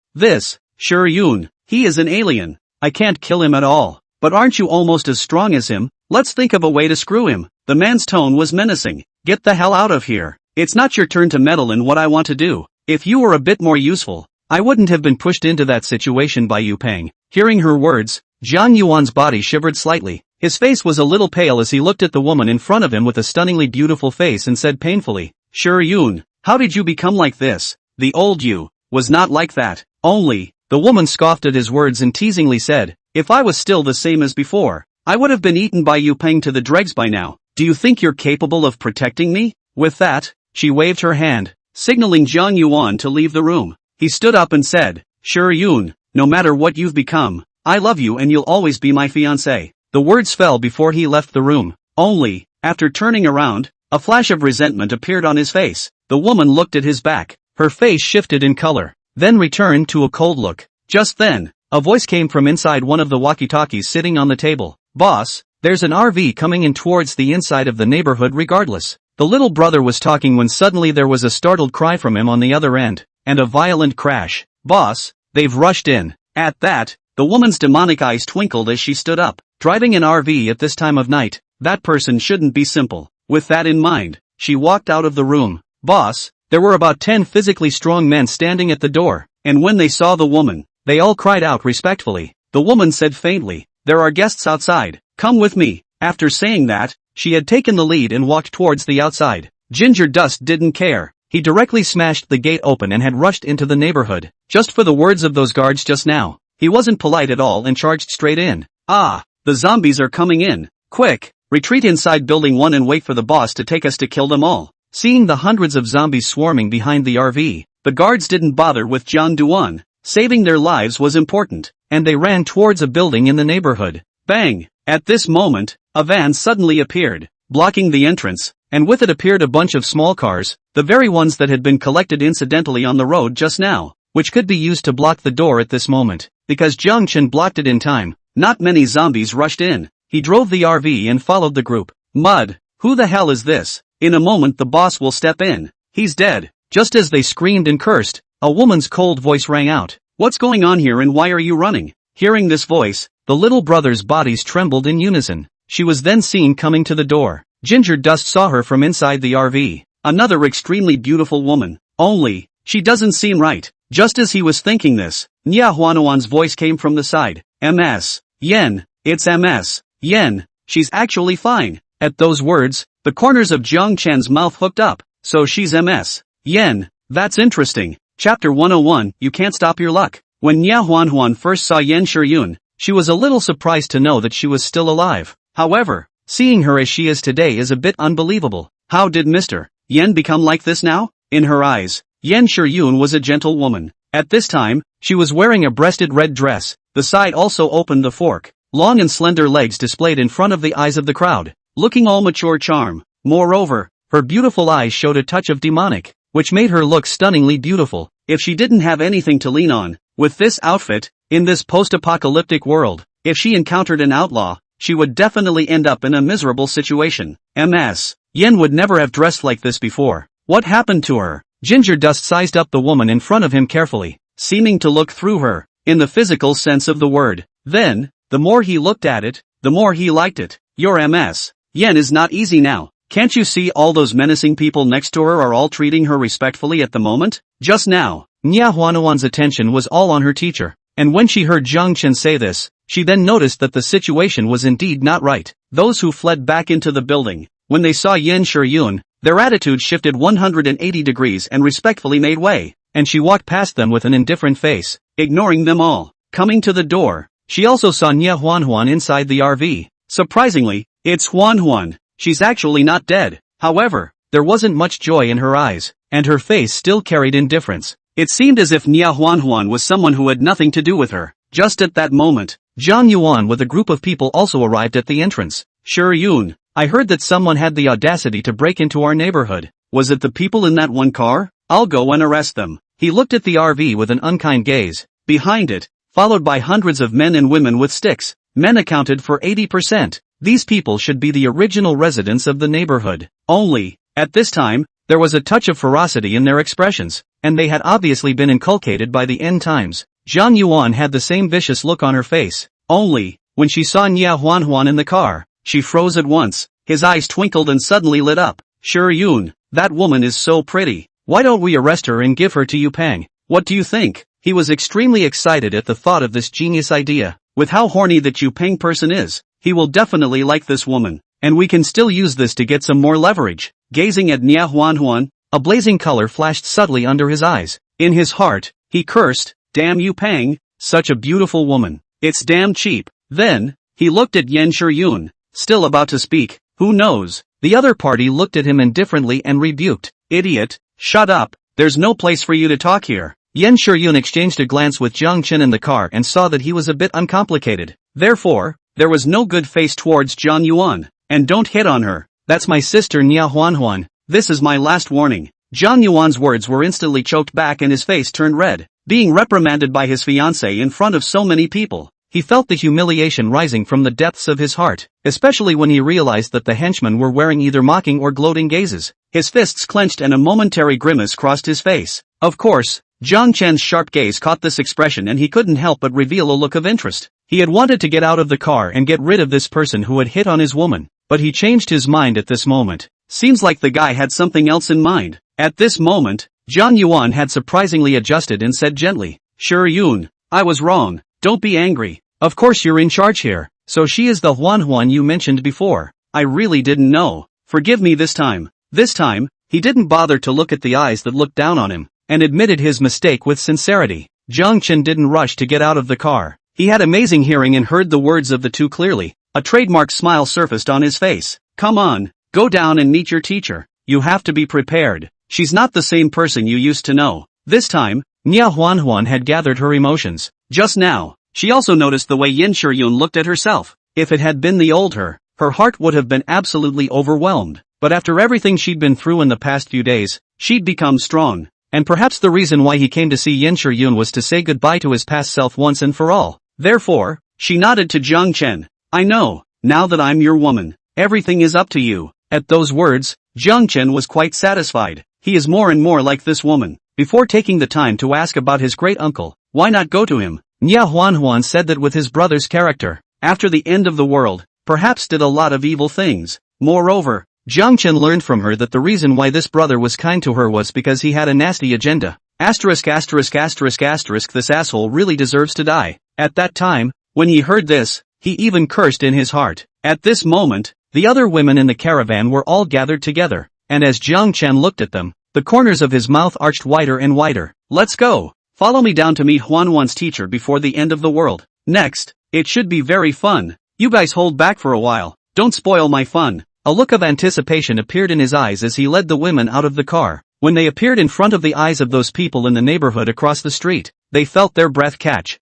Sure Yoon, he is an alien. I can't kill him at all. But aren't you almost as strong as him? Let's think of a way to screw him. The man's tone was menacing. Get the hell out of here. It's not your turn to meddle in what I want to do. If you were a bit more useful, I wouldn't have been pushed into that situation by Yu Peng. Hearing her words, Zhang Yuan's body shivered slightly. His face was a little pale as he looked at the woman in front of him with a stunningly beautiful face and said painfully, Sure Yoon, how did you become like this? The old you was not like that. Only, the woman scoffed at his words and teasingly said, if I was still the same as before, I would have been eaten by Yu Peng to the dregs by now. Do you think you're capable of protecting me? With that, she waved her hand, signaling Zhang Yuan to leave the room. He stood up and said, Sure Yoon, no matter what you've become, I love you and you'll always be my fiancé. The words fell before he left the room. Only, after turning around, a flash of resentment appeared on his face. The woman looked at his back. Her face shifted in color, then returned to a cold look. Just then, a voice came from inside one of the walkie-talkies sitting on the table. Boss, there's an RV coming in towards the inside of the neighborhood regardless. The little brother was talking when suddenly there was a startled cry from him on the other end, and a violent crash. Boss, they've rushed in. At that, the woman's demonic eyes twinkled as she stood up. Driving an RV at this time of night, that person shouldn't be simple. With that in mind, she walked out of the room. Boss, there were about 10 physically strong men standing at the door, and when they saw the woman, they all cried out respectfully. The woman said faintly, there are guests outside, come with me. After saying that, she had taken the lead and walked towards the outside. Ginger Dust didn't care. He directly smashed the gate open and had rushed into the neighborhood. Just for the words of those guards just now, he wasn't polite at all and charged straight in. Ah, the zombies are coming in. Quick, retreat inside building 1 and wait for the boss to take us to kill them all. Seeing the hundreds of zombies swarming behind the RV, the guards didn't bother with Jiang Duan. Saving their lives was important, and they ran towards a building in the neighborhood. Bang! At this moment, a van suddenly appeared, blocking the entrance, and with it appeared a bunch of small cars, the very ones that had been collected incidentally on the road just now, which could be used to block the door at this moment. Because Jiang Chen blocked it in time, not many zombies rushed in. He drove the RV and followed the group. Mud, who the hell is this? In a moment the boss will step in. He's dead. Just as they screamed and cursed, a woman's cold voice rang out. What's going on here and why are you running? Hearing this voice, the little brothers' bodies trembled in unison. She was then seen coming to the door. Ginger Dust saw her from inside the RV. Another extremely beautiful woman. Only, she doesn't seem right. Just as he was thinking this, Nia Huanuan's voice came from the side. MS. Yen. It's MS. Yen. She's actually fine. At those words, the corners of Jiang Chen's mouth hooked up. So she's MS. Yen. That's interesting. Chapter 101, You Can't Stop Your Luck. When Nya Huanhuan first saw Yen Shiyun, she was a little surprised to know that she was still alive. However, seeing her as she is today is a bit unbelievable. How did Mr. Yen become like this now? In her eyes, Yen Shiyun was a gentle woman. At this time, she was wearing a breasted red dress, the side also opened the fork. Long and slender legs displayed in front of the eyes of the crowd, looking all mature charm. Moreover, her beautiful eyes showed a touch of demonic, which made her look stunningly beautiful. If she didn't have anything to lean on, with this outfit, in this post-apocalyptic world, if she encountered an outlaw, she would definitely end up in a miserable situation. Ms. Yen would never have dressed like this before. What happened to her? Ginger Dust sized up the woman in front of him carefully, seeming to look through her, in the physical sense of the word. Then, the more he looked at it, the more he liked it. Your Ms. Yen is not easy now. Can't you see all those menacing people next to her are all treating her respectfully at the moment? Just now, Nya Huanuan's attention was all on her teacher, and when she heard Zhang Chen say this, she then noticed that the situation was indeed not right. Those who fled back into the building, when they saw Yen Shiyun, their attitude shifted 180 degrees and respectfully made way, and she walked past them with an indifferent face, ignoring them all. Coming to the door, she also saw Nya Huanhuan inside the RV. Surprisingly, it's Huanhuan. She's actually not dead. However, there wasn't much joy in her eyes, and her face still carried indifference. It seemed as if Nya Huanhuan was someone who had nothing to do with her. Just at that moment, Zhang Yuan with a group of people also arrived at the entrance. Yun, I heard that someone had the audacity to break into our neighborhood. Was it the people in that one car? I'll go and arrest them. He looked at the RV with an unkind gaze. Behind it, followed by hundreds of men and women with sticks, men accounted for 80%. These people should be the original residents of the neighborhood. Only, at this time, there was a touch of ferocity in their expressions, and they had obviously been inculcated by the end times. Zhang Yuan had the same vicious look on her face. Only, when she saw Nya Huanhuan in the car, she froze at once. His eyes twinkled and suddenly lit up. Yun, that woman is so pretty. Why don't we arrest her and give her to Yu Peng? What do you think? He was extremely excited at the thought of this genius idea. With how horny that Yu Peng person is, he will definitely like this woman, and we can still use this to get some more leverage. Gazing at Nya Huanhuan, a blazing color flashed subtly under his eyes. In his heart, he cursed, damn Yu Peng, such a beautiful woman. It's damn cheap. Then, he looked at Yen Shiyun, still about to speak. Who knows? The other party looked at him indifferently and rebuked. Idiot, shut up, there's no place for you to talk here. Yen Shiyun exchanged a glance with Zhang Chen in the car and saw that he was a bit uncomplicated. Therefore, there was no good face towards Zhang Yuan. And don't hit on her. That's my sister Nya Huanhuan. This is my last warning. Zhang Yuan's words were instantly choked back and his face turned red. Being reprimanded by his fiancée in front of so many people, he felt the humiliation rising from the depths of his heart, especially when he realized that the henchmen were wearing either mocking or gloating gazes. His fists clenched and a momentary grimace crossed his face. Of course, Zhang Chen's sharp gaze caught this expression and he couldn't help but reveal a look of interest. He had wanted to get out of the car and get rid of this person who had hit on his woman, but he changed his mind at this moment. Seems like the guy had something else in mind. At this moment, Zhang Yuan had surprisingly adjusted and said gently, Yun, I was wrong, don't be angry. Of course you're in charge here, so she is the Huanhuan you mentioned before. I really didn't know. Forgive me this time. This time, he didn't bother to look at the eyes that looked down on him, and admitted his mistake with sincerity. Zhang Chen didn't rush to get out of the car. He had amazing hearing and heard the words of the two clearly. A trademark smile surfaced on his face. Come on, go down and meet your teacher. You have to be prepared. She's not the same person you used to know. This time, Nya Huanhuan had gathered her emotions. Just now, she also noticed the way Yen Shiyun looked at herself. If it had been the old her heart would have been absolutely overwhelmed. But after everything she'd been through in the past few days, she'd become strong. And perhaps the reason why he came to see Yen Shiyun was to say goodbye to his past self once and for all. Therefore, she nodded to Zhang Chen. I know, now that I'm your woman, everything is up to you. At those words, Zhang Chen was quite satisfied. He is more and more like this woman. Before taking the time to ask about his great uncle, why not go to him? Nya Huanhuan said that with his brother's character, after the end of the world, perhaps did a lot of evil things. Moreover, Zhang Chen learned from her that the reason why this brother was kind to her was because he had a nasty agenda. This asshole really deserves to die. At that time, when he heard this, he even cursed in his heart. At this moment, the other women in the caravan were all gathered together, and as Zhang Chen looked at them, the corners of his mouth arched wider and wider. Let's go. Follow me down to meet Huanhuan's teacher before the end of the world. Next. It should be very fun. You guys hold back for a while. Don't spoil my fun. A look of anticipation appeared in his eyes as he led the women out of the car. When they appeared in front of the eyes of those people in the neighborhood across the street, they felt their breath catch.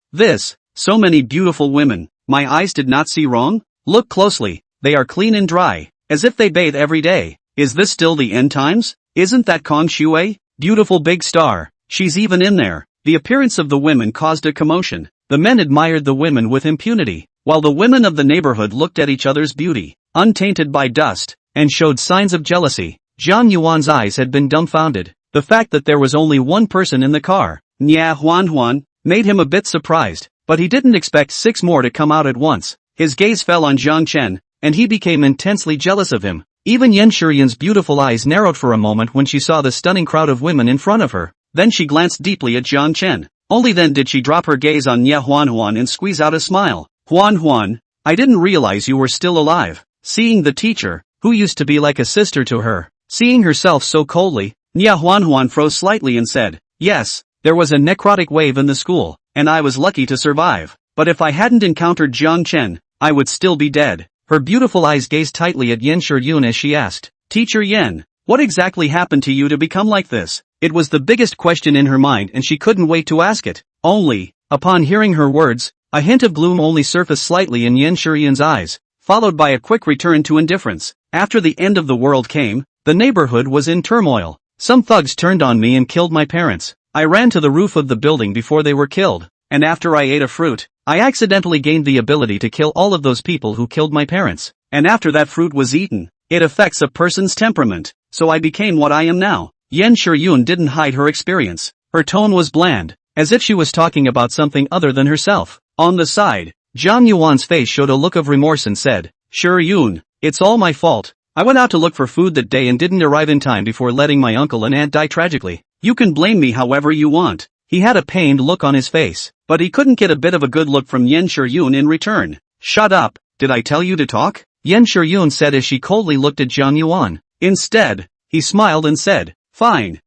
So many beautiful women. My eyes did not see wrong? Look closely. They are clean and dry, as if they bathe every day. Is this still the end times? Isn't that Kong Shui? Beautiful big star. She's even in there. The appearance of the women caused a commotion. The men admired the women with impunity, while the women of the neighborhood looked at each other's beauty, untainted by dust, and showed signs of jealousy. Zhang Yuan's eyes had been dumbfounded. The fact that there was only one person in the car, Nya Huanhuan, made him a bit surprised, but he didn't expect 6 more to come out at once. His gaze fell on Zhang Chen, and he became intensely jealous of him. Even Yan Shiyan's beautiful eyes narrowed for a moment when she saw the stunning crowd of women in front of her. Then she glanced deeply at Zhang Chen. Only then did she drop her gaze on Nya Huanhuan and squeeze out a smile. Huanhuan, I didn't realize you were still alive. Seeing the teacher, who used to be like a sister to her, seeing herself so coldly, Nya Huanhuan froze slightly and said, yes, there was a necrotic wave in the school, and I was lucky to survive. But if I hadn't encountered Zhang Chen, I would still be dead. Her beautiful eyes gazed tightly at Yan Shiyun as she asked, Teacher Yan, what exactly happened to you to become like this? It was the biggest question in her mind and she couldn't wait to ask it. Only, upon hearing her words, a hint of gloom only surfaced slightly in Yan Shiyun's eyes, followed by a quick return to indifference. After the end of the world came, the neighborhood was in turmoil. Some thugs turned on me and killed my parents. I ran to the roof of the building before they were killed, and after I ate a fruit, I accidentally gained the ability to kill all of those people who killed my parents. And after that fruit was eaten, it affects a person's temperament, so I became what I am now. Yan Shiyun didn't hide her experience. Her tone was bland, as if she was talking about something other than herself. On the side, Zhang Yuan's face showed a look of remorse and said, Shiyun, it's all my fault. I went out to look for food that day and didn't arrive in time before letting my uncle and aunt die tragically. You can blame me however you want. He had a pained look on his face, but he couldn't get a bit of a good look from Yan Shiyun in return. Shut up, did I tell you to talk? Yan Shiyun said as she coldly looked at Zhang Yuan. Instead, he smiled and said, Fine,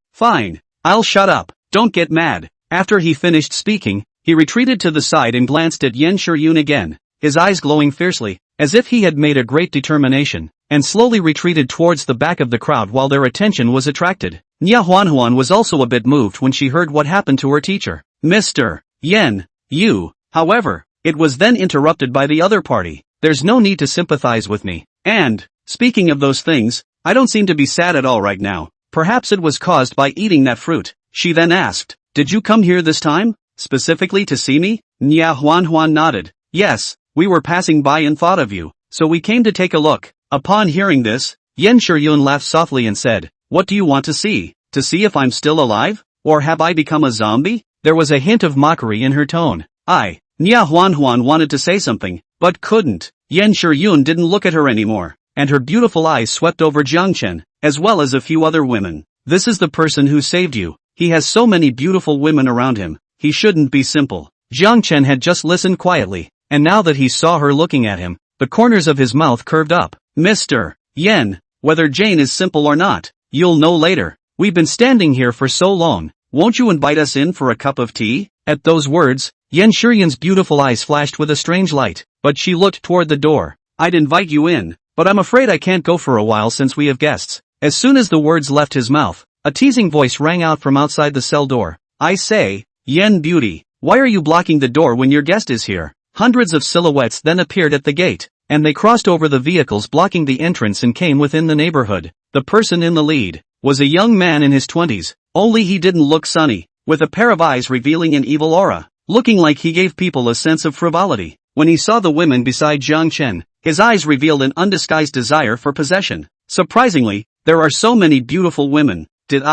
I'll shut up, don't get mad. After he finished speaking, he retreated to the side and glanced at Yan Shiyun again, his eyes glowing fiercely, as if he had made a great determination, and slowly retreated towards the back of the crowd while their attention was attracted. Nya Huanhuan was also a bit moved when she heard what happened to her teacher. Mr. Yan, you, however, it was then interrupted by the other party. There's no need to sympathize with me. And, speaking of those things, I don't seem to be sad at all right now. Perhaps it was caused by eating that fruit. She then asked, Did you come here this time, specifically to see me? Nya Huanhuan nodded. Yes, we were passing by and thought of you, so we came to take a look. Upon hearing this, Yan Shiyun laughed softly and said, What do you want to see? To see if I'm still alive? Or have I become a zombie? There was a hint of mockery in her tone. Nya Huanhuan wanted to say something, but couldn't. Yan Shiyun didn't look at her anymore, and her beautiful eyes swept over Zhang Chen, as well as a few other women. This is the person who saved you. He has so many beautiful women around him, he shouldn't be simple. Zhang Chen had just listened quietly, and now that he saw her looking at him, the corners of his mouth curved up. Mr. Yan, whether Jane is simple or not, you'll know later. We've been standing here for so long, won't you invite us in for a cup of tea? At those words, Yan Shiyun's beautiful eyes flashed with a strange light, but she looked toward the door. I'd invite you in, but I'm afraid I can't go for a while since we have guests. As soon as the words left his mouth, a teasing voice rang out from outside the cell door. I say, Yan Beauty, why are you blocking the door when your guest is here? Hundreds of silhouettes then appeared at the gate, and they crossed over the vehicles blocking the entrance and came within the neighborhood. The person in the lead was a young man in his 20s, only he didn't look sunny, with a pair of eyes revealing an evil aura, looking like he gave people a sense of frivolity. When he saw the women beside Zhang Chen, his eyes revealed an undisguised desire for possession. Surprisingly, there are so many beautiful women. Did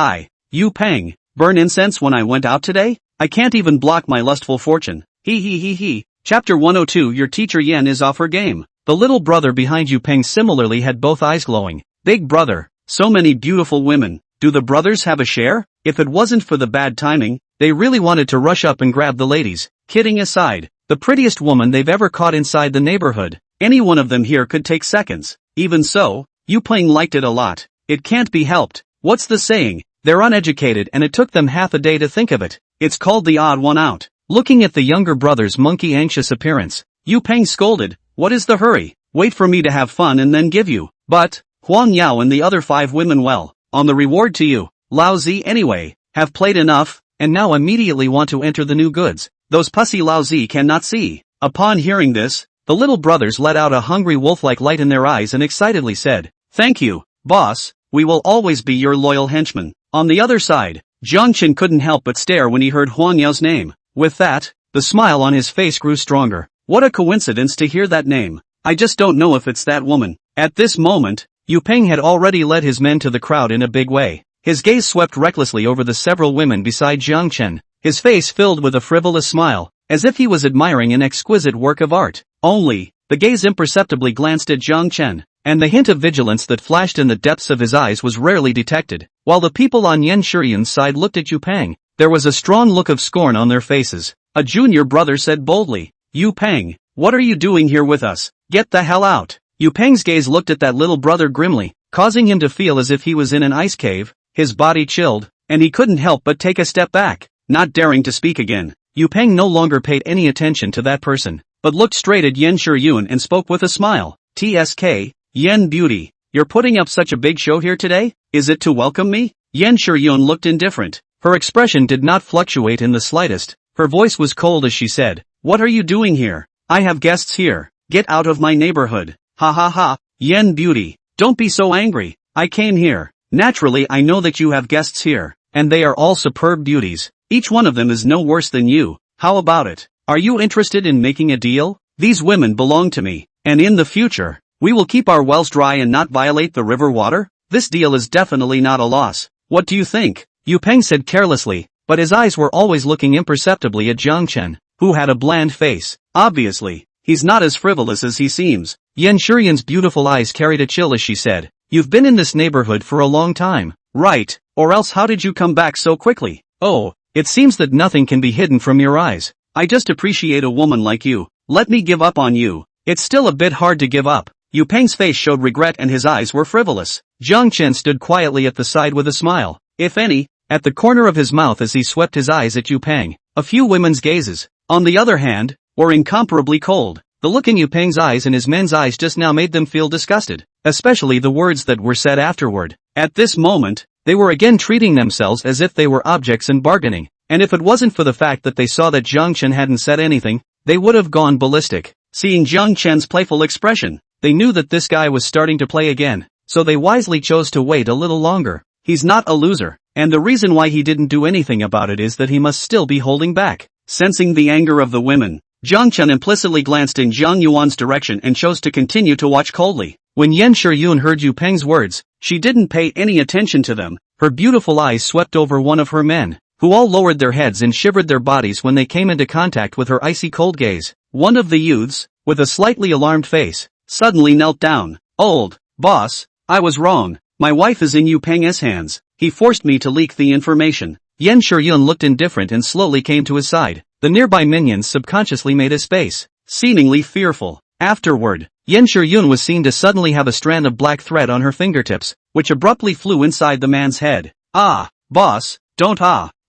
Yu Peng, burn incense when I went out today? I can't even block my lustful fortune. He. Chapter 102. Your teacher Yan is off her game. The little brother behind Yu Peng similarly had both eyes glowing. Big brother, so many beautiful women. Do the brothers have a share? If it wasn't for the bad timing, they really wanted to rush up and grab the ladies. Kidding aside, the prettiest woman they've ever caught inside the neighborhood. Any one of them here could take seconds. Even so, Yu Peng liked it a lot. It can't be helped. What's the saying? They're uneducated and it took them half a day to think of it. It's called the odd one out. Looking at the younger brother's monkey anxious appearance, Yu Peng scolded, what is the hurry? Wait for me to have fun and then give you. But, Huang Yao and the other 5 women on the reward to you. Lao Zi anyway, have played enough, and now immediately want to enter the new goods. Those pussy Lao Zi cannot see. Upon hearing this, the little brothers let out a hungry wolf-like light in their eyes and excitedly said, thank you, boss, we will always be your loyal henchmen. On the other side, Jiang Qin couldn't help but stare when he heard Huang Yao's name. With that, the smile on his face grew stronger. What a coincidence to hear that name. I just don't know if it's that woman. At this moment, Yu Peng had already led his men to the crowd in a big way. His gaze swept recklessly over the several women beside Jiang Chen, his face filled with a frivolous smile, as if he was admiring an exquisite work of art. Only, the gaze imperceptibly glanced at Jiang Chen, and the hint of vigilance that flashed in the depths of his eyes was rarely detected. While the people on Yan Shiyun's side looked at Yu Peng, there was a strong look of scorn on their faces. A junior brother said boldly, Yu Peng, what are you doing here with us? Get the hell out. Yu Peng's gaze looked at that little brother grimly, causing him to feel as if he was in an ice cave. His body chilled, and he couldn't help but take a step back, not daring to speak again. Yu Peng no longer paid any attention to that person, but looked straight at Yan Shiyun and spoke with a smile. TSK, Yan Beauty, you're putting up such a big show here today? Is it to welcome me? Yan Shiyun looked indifferent. Her expression did not fluctuate in the slightest. Her voice was cold as she said, what are you doing here? I have guests here. Get out of my neighborhood. Ha ha ha, Yan Beauty, don't be so angry. I came here. Naturally I know that you have guests here, and they are all superb beauties. Each one of them is no worse than you. How about it? Are you interested in making a deal? These women belong to me, and in the future, we will keep our wells dry and not violate the river water? This deal is definitely not a loss. What do you think? Yu Peng said carelessly, but his eyes were always looking imperceptibly at Jiang Chen, who had a bland face. Obviously, he's not as frivolous as he seems. Yan Shiyun's beautiful eyes carried a chill as she said, you've been in this neighborhood for a long time, right? Or else how did you come back so quickly? Oh, it seems that nothing can be hidden from your eyes. I just appreciate a woman like you. Let me give up on you. It's still a bit hard to give up. Yu Peng's face showed regret and his eyes were frivolous. Jiang Chen stood quietly at the side with a smile, if any, at the corner of his mouth as he swept his eyes at Yu Peng. A few women's gazes, on the other hand, were incomparably cold. The look in Yu Peng's eyes and his men's eyes just now made them feel disgusted, especially the words that were said afterward. At this moment, they were again treating themselves as if they were objects and bargaining, and if it wasn't for the fact that they saw that Jiang Chen hadn't said anything, they would have gone ballistic. Seeing Jiang Chen's playful expression, they knew that this guy was starting to play again, so they wisely chose to wait a little longer. He's not a loser, and the reason why he didn't do anything about it is that he must still be holding back. Sensing the anger of the women, Jiang Chen implicitly glanced in Jiang Yuan's direction and chose to continue to watch coldly. When Yan Shiyun heard Yu Peng's words, she didn't pay any attention to them. Her beautiful eyes swept over one of her men, who all lowered their heads and shivered their bodies when they came into contact with her icy cold gaze. One of the youths, with a slightly alarmed face, suddenly knelt down. Old boss, I was wrong. My wife is in Yu Peng's hands. He forced me to leak the information. Yan Shiyun looked indifferent and slowly came to his side. The nearby minions subconsciously made a space, seemingly fearful. Afterward, Yan Shiyun was seen to suddenly have a strand of black thread on her fingertips, which abruptly flew inside the man's head. Ah, boss, don't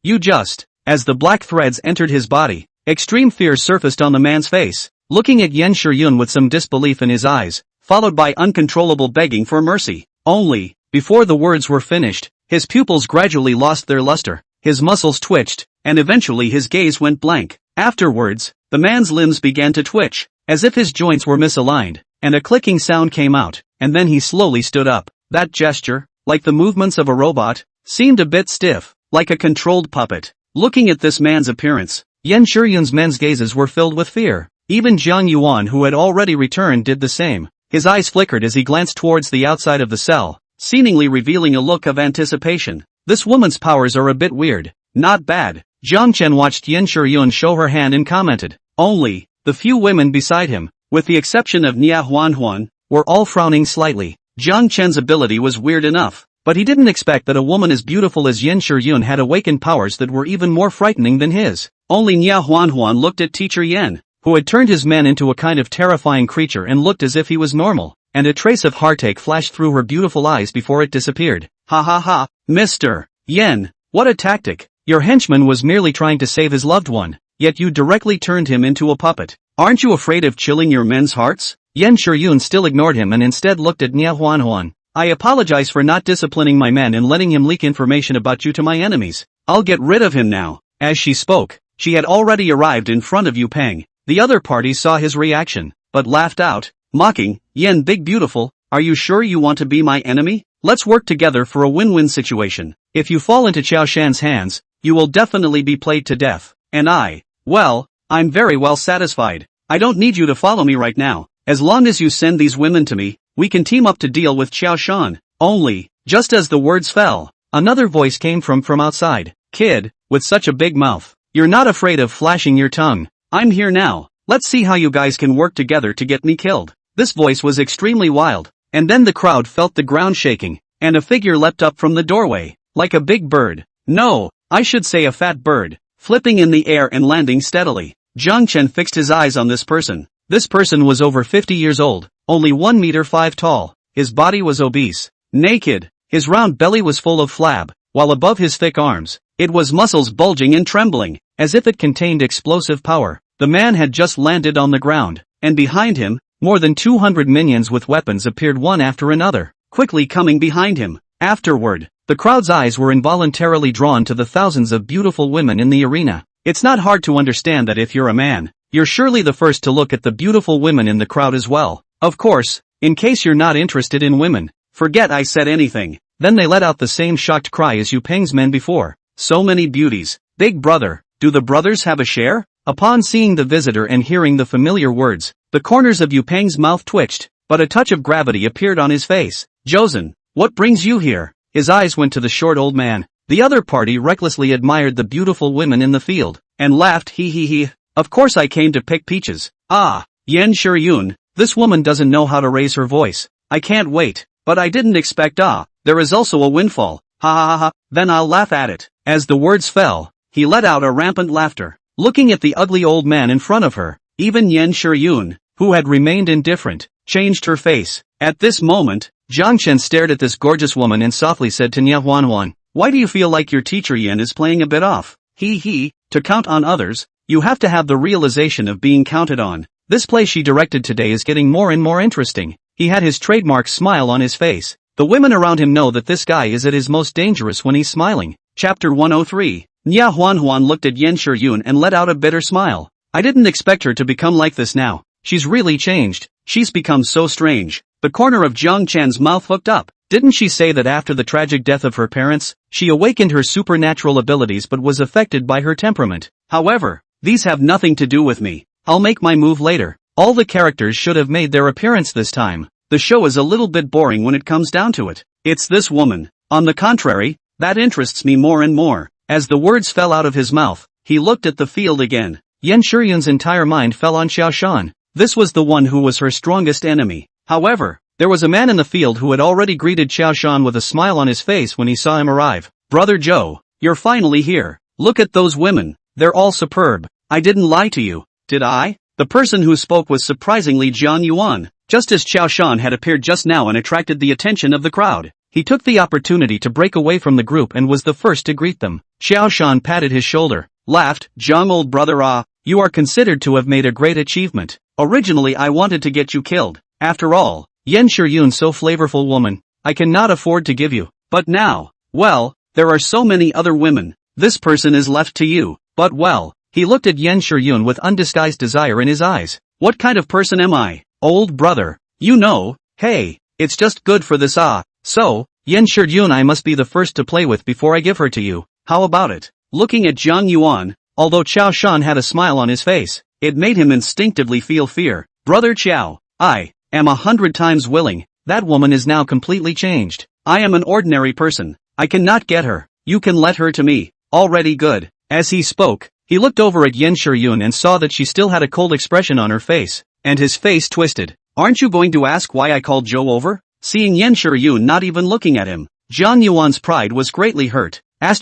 you just. As the black threads entered his body, extreme fear surfaced on the man's face, looking at Yan Shiyun with some disbelief in his eyes, followed by uncontrollable begging for mercy. Only, before the words were finished, his pupils gradually lost their luster, his muscles twitched, and eventually his gaze went blank. Afterwards, the man's limbs began to twitch, as if his joints were misaligned, and a clicking sound came out, and then he slowly stood up. That gesture, like the movements of a robot, seemed a bit stiff, like a controlled puppet. Looking at this man's appearance, Yan Shiyun's men's gazes were filled with fear. Even Jiang Yuan, who had already returned, did the same. His eyes flickered as he glanced towards the outside of the cell, seemingly revealing a look of anticipation. This woman's powers are a bit weird. Not bad. Jiang Chen watched Yan Shiyun show her hand and commented. Only, the few women beside him, with the exception of Nia Huanhuan, were all frowning slightly. Jiang Chen's ability was weird enough, but he didn't expect that a woman as beautiful as Yan Shiyun had awakened powers that were even more frightening than his. Only Nia Huanhuan looked at Teacher Yan, who had turned his men into a kind of terrifying creature and looked as if he was normal, and a trace of heartache flashed through her beautiful eyes before it disappeared. Ha ha ha, Mr. Yen, what a tactic. Your henchman was merely trying to save his loved one, yet you directly turned him into a puppet. Aren't you afraid of chilling your men's hearts? Yen Shiryun still ignored him and instead looked at Nia Huanhuan. I apologize for not disciplining my men and letting him leak information about you to my enemies. I'll get rid of him now. As she spoke, she had already arrived in front of Yu Peng. The other party saw his reaction, but laughed out, mocking, Yen Big Beautiful, are you sure you want to be my enemy? Let's work together for a win-win situation. If you fall into Qiao Shan's hands, you will definitely be played to death. And I'm very well satisfied. I don't need you to follow me right now. As long as you send these women to me, we can team up to deal with Qiao Shan. Only, just as the words fell, another voice came from outside. Kid, with such a big mouth, you're not afraid of flashing your tongue. I'm here now. Let's see how you guys can work together to get me killed. This voice was extremely wild, and then the crowd felt the ground shaking, and a figure leapt up from the doorway, like a big bird. No, I should say a fat bird, flipping in the air and landing steadily. Zhang Chen fixed his eyes on this person. This person was over 50 years old, only 1 meter 5 tall. His body was obese, naked, his round belly was full of flab, while above his thick arms, it was muscles bulging and trembling, as if it contained explosive power. The man had just landed on the ground, and behind him, more than 200 minions with weapons appeared one after another, quickly coming behind him. Afterward, the crowd's eyes were involuntarily drawn to the thousands of beautiful women in the arena. It's not hard to understand that if you're a man, you're surely the first to look at the beautiful women in the crowd as well. Of course, in case you're not interested in women, forget I said anything. Then they let out the same shocked cry as Yu Peng's men before. So many beauties. Big brother, do the brothers have a share? Upon seeing the visitor and hearing the familiar words, the corners of Yu Peng's mouth twitched, but a touch of gravity appeared on his face. Josen, what brings you here? His eyes went to the short old man. The other party recklessly admired the beautiful women in the field, and laughed he. Of course I came to pick peaches. Ah, Yen Shiryun, this woman doesn't know how to raise her voice. I can't wait, but I didn't expect there is also a windfall. Ha, then I'll laugh at it. As the words fell, he let out a rampant laughter. Looking at the ugly old man in front of her, even Yen Shiryun, who had remained indifferent, changed her face. At this moment, Zhang Chen stared at this gorgeous woman and softly said to Nia Huanhuan, why do you feel like your teacher Yen is playing a bit off? To count on others, you have to have the realization of being counted on. This play she directed today is getting more and more interesting. He had his trademark smile on his face. The women around him know that this guy is at his most dangerous when he's smiling. Chapter 103. Nia Huanhuan looked at Yen Shiryun and let out a bitter smile. I didn't expect her to become like this now. She's really changed. She's become so strange. The corner of Zhang Chen's mouth hooked up. Didn't she say that after the tragic death of her parents, she awakened her supernatural abilities but was affected by her temperament? However, these have nothing to do with me. I'll make my move later. All the characters should have made their appearance this time. The show is a little bit boring when it comes down to it. It's this woman, on the contrary, that interests me more and more. As the words fell out of his mouth, he looked at the field again. Yen Shiryun's entire mind fell on Qiao Shan. This was the one who was her strongest enemy. However, there was a man in the field who had already greeted Qiao Shan with a smile on his face when he saw him arrive. Brother Zhou, you're finally here. Look at those women, they're all superb. I didn't lie to you, did I? The person who spoke was surprisingly Jiang Yuan. Just as Qiao Shan had appeared just now and attracted the attention of the crowd, he took the opportunity to break away from the group and was the first to greet them. Qiao Shan patted his shoulder, laughed, Jiang old brother you are considered to have made a great achievement. Originally I wanted to get you killed. After all, Yen Shiryun so flavorful woman, I cannot afford to give you. But now, well, there are so many other women. This person is left to you. But well, he looked at Yen Shiryun with undisguised desire in his eyes. What kind of person am I? Old brother. You know, hey, it's just good for this So, Yen Shiryun I must be the first to play with before I give her to you. How about it? Looking at Jiang Yuan, although Qiao Shan had a smile on his face, it made him instinctively feel fear. Brother Qiao, I am 100 times willing. That woman is now completely changed. I am an ordinary person. I cannot get her. You can let her to me. Already good. As he spoke, he looked over at Yen Shiryun and saw that she still had a cold expression on her face, and his face twisted. Aren't you going to ask why I called Zhou over? Seeing Yen Shiryun not even looking at him, Jiang Yuan's pride was greatly hurt. I'm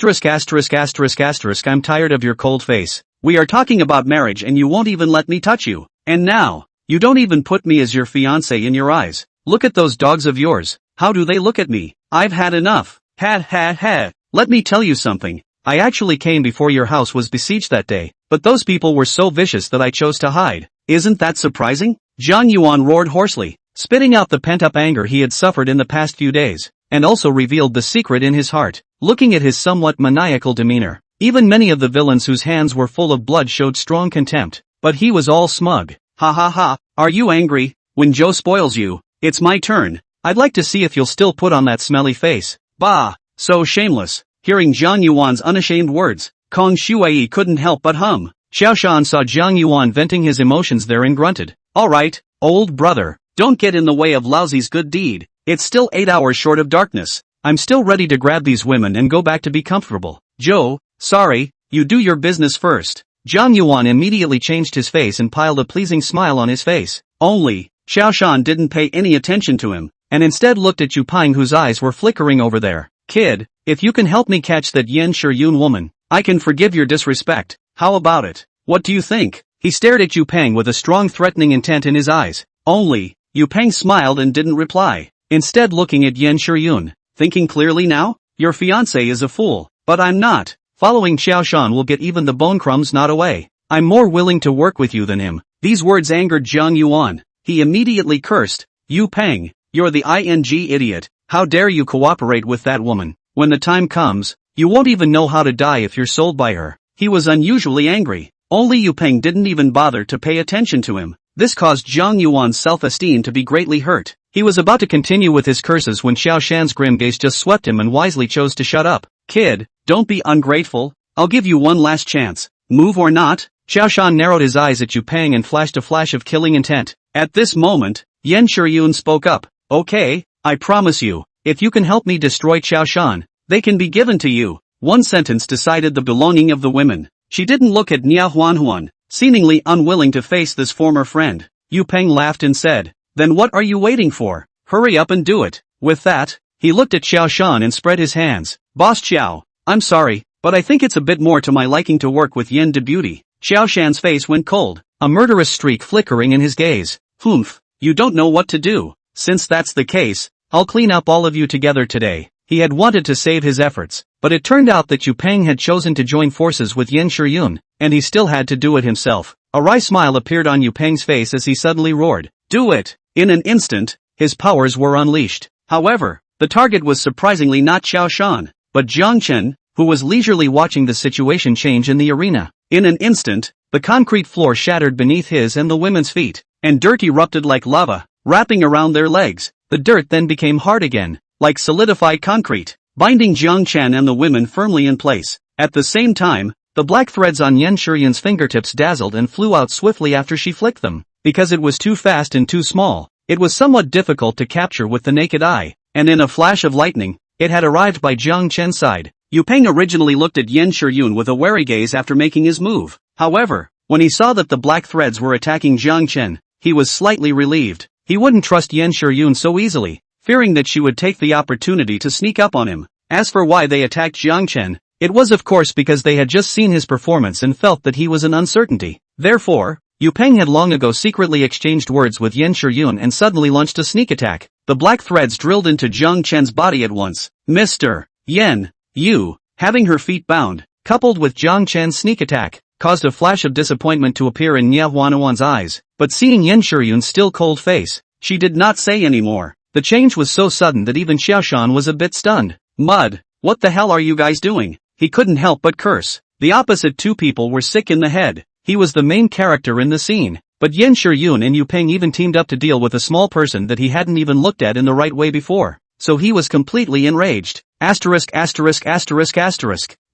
tired of your cold face. We are talking about marriage and you won't even let me touch you. And now, you don't even put me as your fiancé in your eyes. Look at those dogs of yours. How do they look at me? I've had enough. Ha. let me tell you something. I actually came before your house was besieged that day, but those people were so vicious that I chose to hide. Isn't that surprising? Zhang Yuan roared hoarsely, spitting out the pent-up anger he had suffered in the past few days, and also revealed the secret in his heart. Looking at his somewhat maniacal demeanor, even many of the villains whose hands were full of blood showed strong contempt, but he was all smug. Ha ha ha, are you angry? When Joe spoils you, it's my turn. I'd like to see if you'll still put on that smelly face. Bah, so shameless. Hearing Zhang Yuan's unashamed words, Kong Shuai couldn't help but hum. Xiaoshan saw Zhang Yuan venting his emotions there and grunted. Alright, old brother, don't get in the way of Laozi's good deed. It's still 8 hours short of darkness. I'm still ready to grab these women and go back to be comfortable. Joe, sorry, you do your business first. Zhang Yuan immediately changed his face and piled a pleasing smile on his face. Only, Xiaoshan didn't pay any attention to him, and instead looked at Yu Ping whose eyes were flickering over there. Kid, if you can help me catch that Yan Shiyun woman, I can forgive your disrespect. How about it? What do you think? He stared at Yu Ping with a strong threatening intent in his eyes. Only, Yu Ping smiled and didn't reply, instead looking at Yan Shiyun. Thinking clearly now? Your fiancé is a fool, but I'm not. Following Xiaoshan will get even the bone crumbs not away. I'm more willing to work with you than him. These words angered Zhang Yuan. He immediately cursed. Yu Ping, you're the idiot. How dare you cooperate with that woman? When the time comes, you won't even know how to die if you're sold by her. He was unusually angry. Only Yu Ping didn't even bother to pay attention to him. This caused Zhang Yuan's self-esteem to be greatly hurt. He was about to continue with his curses when Xiao Shan's grim gaze just swept him and wisely chose to shut up. Kid, don't be ungrateful. I'll give you one last chance. Move or not? Xiao Shan narrowed his eyes at Yu Ping and flashed a flash of killing intent. At this moment, Yan Shiyun spoke up. Okay, I promise you, if you can help me destroy Xiao Shan, they can be given to you. One sentence decided the belonging of the women. She didn't look at Nia Huanhuan, seemingly unwilling to face this former friend. Yu Ping laughed and said, then what are you waiting for? Hurry up and do it. With that, he looked at Xiao Shan and spread his hands. Boss Xiao, I'm sorry, but I think it's a bit more to my liking to work with Yen de Beauty. Xiao Shan's face went cold, a murderous streak flickering in his gaze. Humph, you don't know what to do. Since that's the case, I'll clean up all of you together today. He had wanted to save his efforts, but it turned out that Yu Ping had chosen to join forces with Yan Shiyun, and he still had to do it himself. A wry smile appeared on Yu Ping's face as he suddenly roared. Do it! In an instant, his powers were unleashed. However, the target was surprisingly not Xiao Shan, but Jiang Chen, who was leisurely watching the situation change in the arena. In an instant, the concrete floor shattered beneath his and the women's feet, and dirt erupted like lava, wrapping around their legs. The dirt then became hard again, like solidified concrete, binding Jiang Chen and the women firmly in place. At the same time, the black threads on Yan Shiyun's fingertips dazzled and flew out swiftly after she flicked them. Because it was too fast and too small, it was somewhat difficult to capture with the naked eye, and in a flash of lightning, it had arrived by Jiang Chen's side. Yu Ping originally looked at Yan Shiyun with a wary gaze after making his move. However, when he saw that the black threads were attacking Jiang Chen, he was slightly relieved. He wouldn't trust Yan Shiyun so easily, fearing that she would take the opportunity to sneak up on him. As for why they attacked Jiang Chen, it was of course because they had just seen his performance and felt that he was an uncertainty. Therefore, Yu Ping had long ago secretly exchanged words with Yan Shiyun and suddenly launched a sneak attack. The black threads drilled into Jiang Chen's body at once. Mr. Yan, you, having her feet bound, coupled with Jiang Chen's sneak attack, caused a flash of disappointment to appear in Nia Huanhuan's eyes, but seeing Yan Shiyun's still cold face, she did not say any more. The change was so sudden that even Xiaoshan was a bit stunned. Mud, what the hell are you guys doing? He couldn't help but curse. The opposite two people were sick in the head. He was the main character in the scene, but Yan Shiyun and Yu Ping even teamed up to deal with a small person that he hadn't even looked at in the right way before. So he was completely enraged. Asterisk.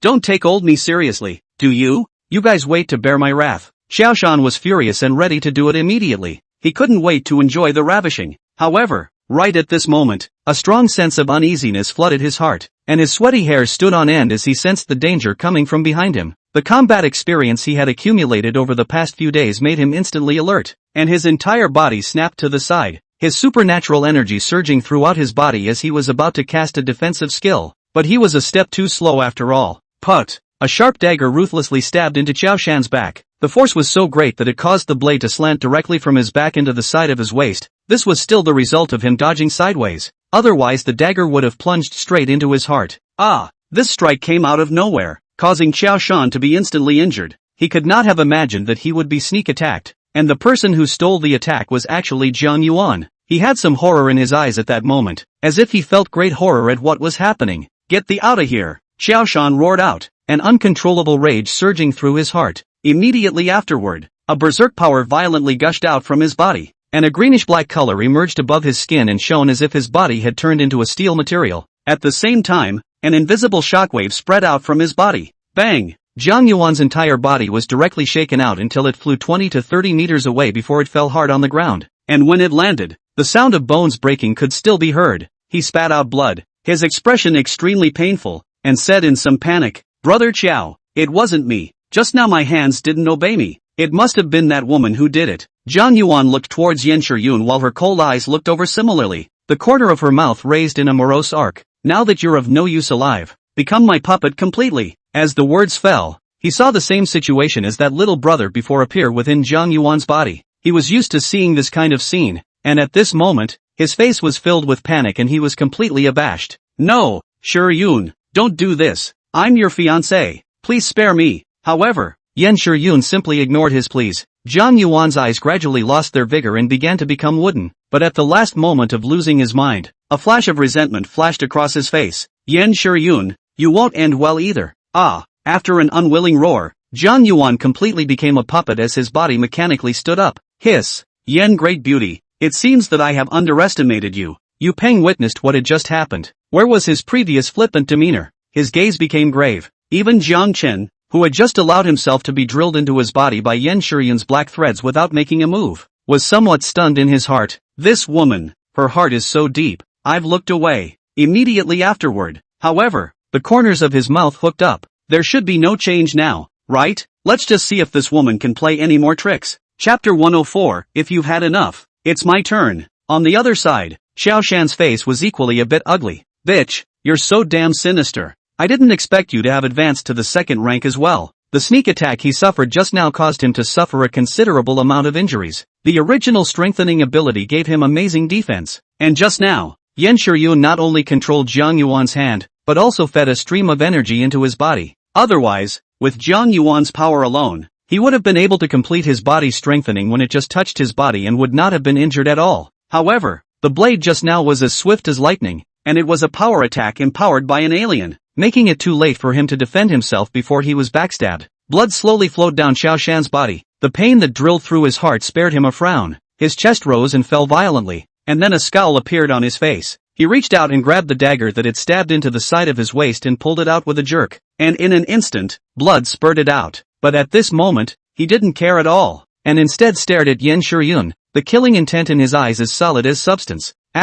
Don't take old me seriously, do you? You guys wait to bear my wrath. Xiaoshan was furious and ready to do it immediately. He couldn't wait to enjoy the ravishing. However, right at this moment, a strong sense of uneasiness flooded his heart, and his sweaty hair stood on end as he sensed the danger coming from behind him. The combat experience he had accumulated over the past few days made him instantly alert, and his entire body snapped to the side, his supernatural energy surging throughout his body as he was about to cast a defensive skill. But he was a step too slow after all. Put! A sharp dagger ruthlessly stabbed into Xiao Shan's back. The force was so great that it caused the blade to slant directly from his back into the side of his waist. This was still the result of him dodging sideways. Otherwise the dagger would have plunged straight into his heart. Ah! This strike came out of nowhere, causing Xiao Shan to be instantly injured. He could not have imagined that he would be sneak attacked, and the person who stole the attack was actually Jiang Yuan. He had some horror in his eyes at that moment, as if he felt great horror at what was happening. "Get thee out of here!" Xiao Shan roared out, an uncontrollable rage surging through his heart. Immediately afterward, a berserk power violently gushed out from his body, and a greenish-black color emerged above his skin and shone as if his body had turned into a steel material. At the same time, an invisible shockwave spread out from his body. Bang! Jiang Yuan's entire body was directly shaken out until it flew 20 to 30 meters away before it fell hard on the ground. And when it landed, the sound of bones breaking could still be heard. He spat out blood, his expression extremely painful, and said in some panic, "Brother Qiao, it wasn't me. Just now my hands didn't obey me. It must have been that woman who did it." Jiang Yuan looked towards Yan Shiyun while her cold eyes looked over similarly, the corner of her mouth raised in a morose arc. "Now that you're of no use alive, become my puppet completely." As the words fell, he saw the same situation as that little brother before appear within Jiang Yuan's body. He was used to seeing this kind of scene, and at this moment, his face was filled with panic and he was completely abashed. "No, Shiyun, don't do this. I'm your fiancé. Please spare me." However, Yan Shiyun simply ignored his pleas. Jiang Yuan's eyes gradually lost their vigor and began to become wooden, but at the last moment of losing his mind, a flash of resentment flashed across his face. "Yan Shiyun, you won't end well either." Ah! After an unwilling roar, Jiang Yuan completely became a puppet as his body mechanically stood up. Hiss! "Yan great beauty, it seems that I have underestimated you." Yu Peng witnessed what had just happened. Where was his previous flippant demeanor? His gaze became grave. Even Jiang Chen, who had just allowed himself to be drilled into his body by Yan Shiyun's black threads without making a move, was somewhat stunned in his heart. "This woman, her heart is so deep, I've looked away." Immediately afterward, however, the corners of his mouth hooked up. There should be no change now, right? Let's just see if this woman can play any more tricks. Chapter 104, If You've Had Enough. It's my turn. On the other side, Xiao Shan's face was equally a bit ugly. "Bitch, you're so damn sinister. I didn't expect you to have advanced to the second rank as well." The sneak attack he suffered just now caused him to suffer a considerable amount of injuries. The original strengthening ability gave him amazing defense. And just now, Yan Shiyun not only controlled Jiang Yuan's hand, but also fed a stream of energy into his body. Otherwise, with Jiang Yuan's power alone, he would have been able to complete his body strengthening when it just touched his body and would not have been injured at all. However, the blade just now was as swift as lightning, and it was a power attack empowered by an alien, making it too late for him to defend himself before he was backstabbed. Blood slowly flowed down Xiao Shan's body. The pain that drilled through his heart spared him a frown. His chest rose and fell violently, and then a scowl appeared on his face. He reached out and grabbed the dagger that had stabbed into the side of his waist and pulled it out with a jerk. And in an instant, blood spurted out. But at this moment, he didn't care at all, and instead stared at Yan Shiyun, the killing intent in his eyes as solid as substance. *********,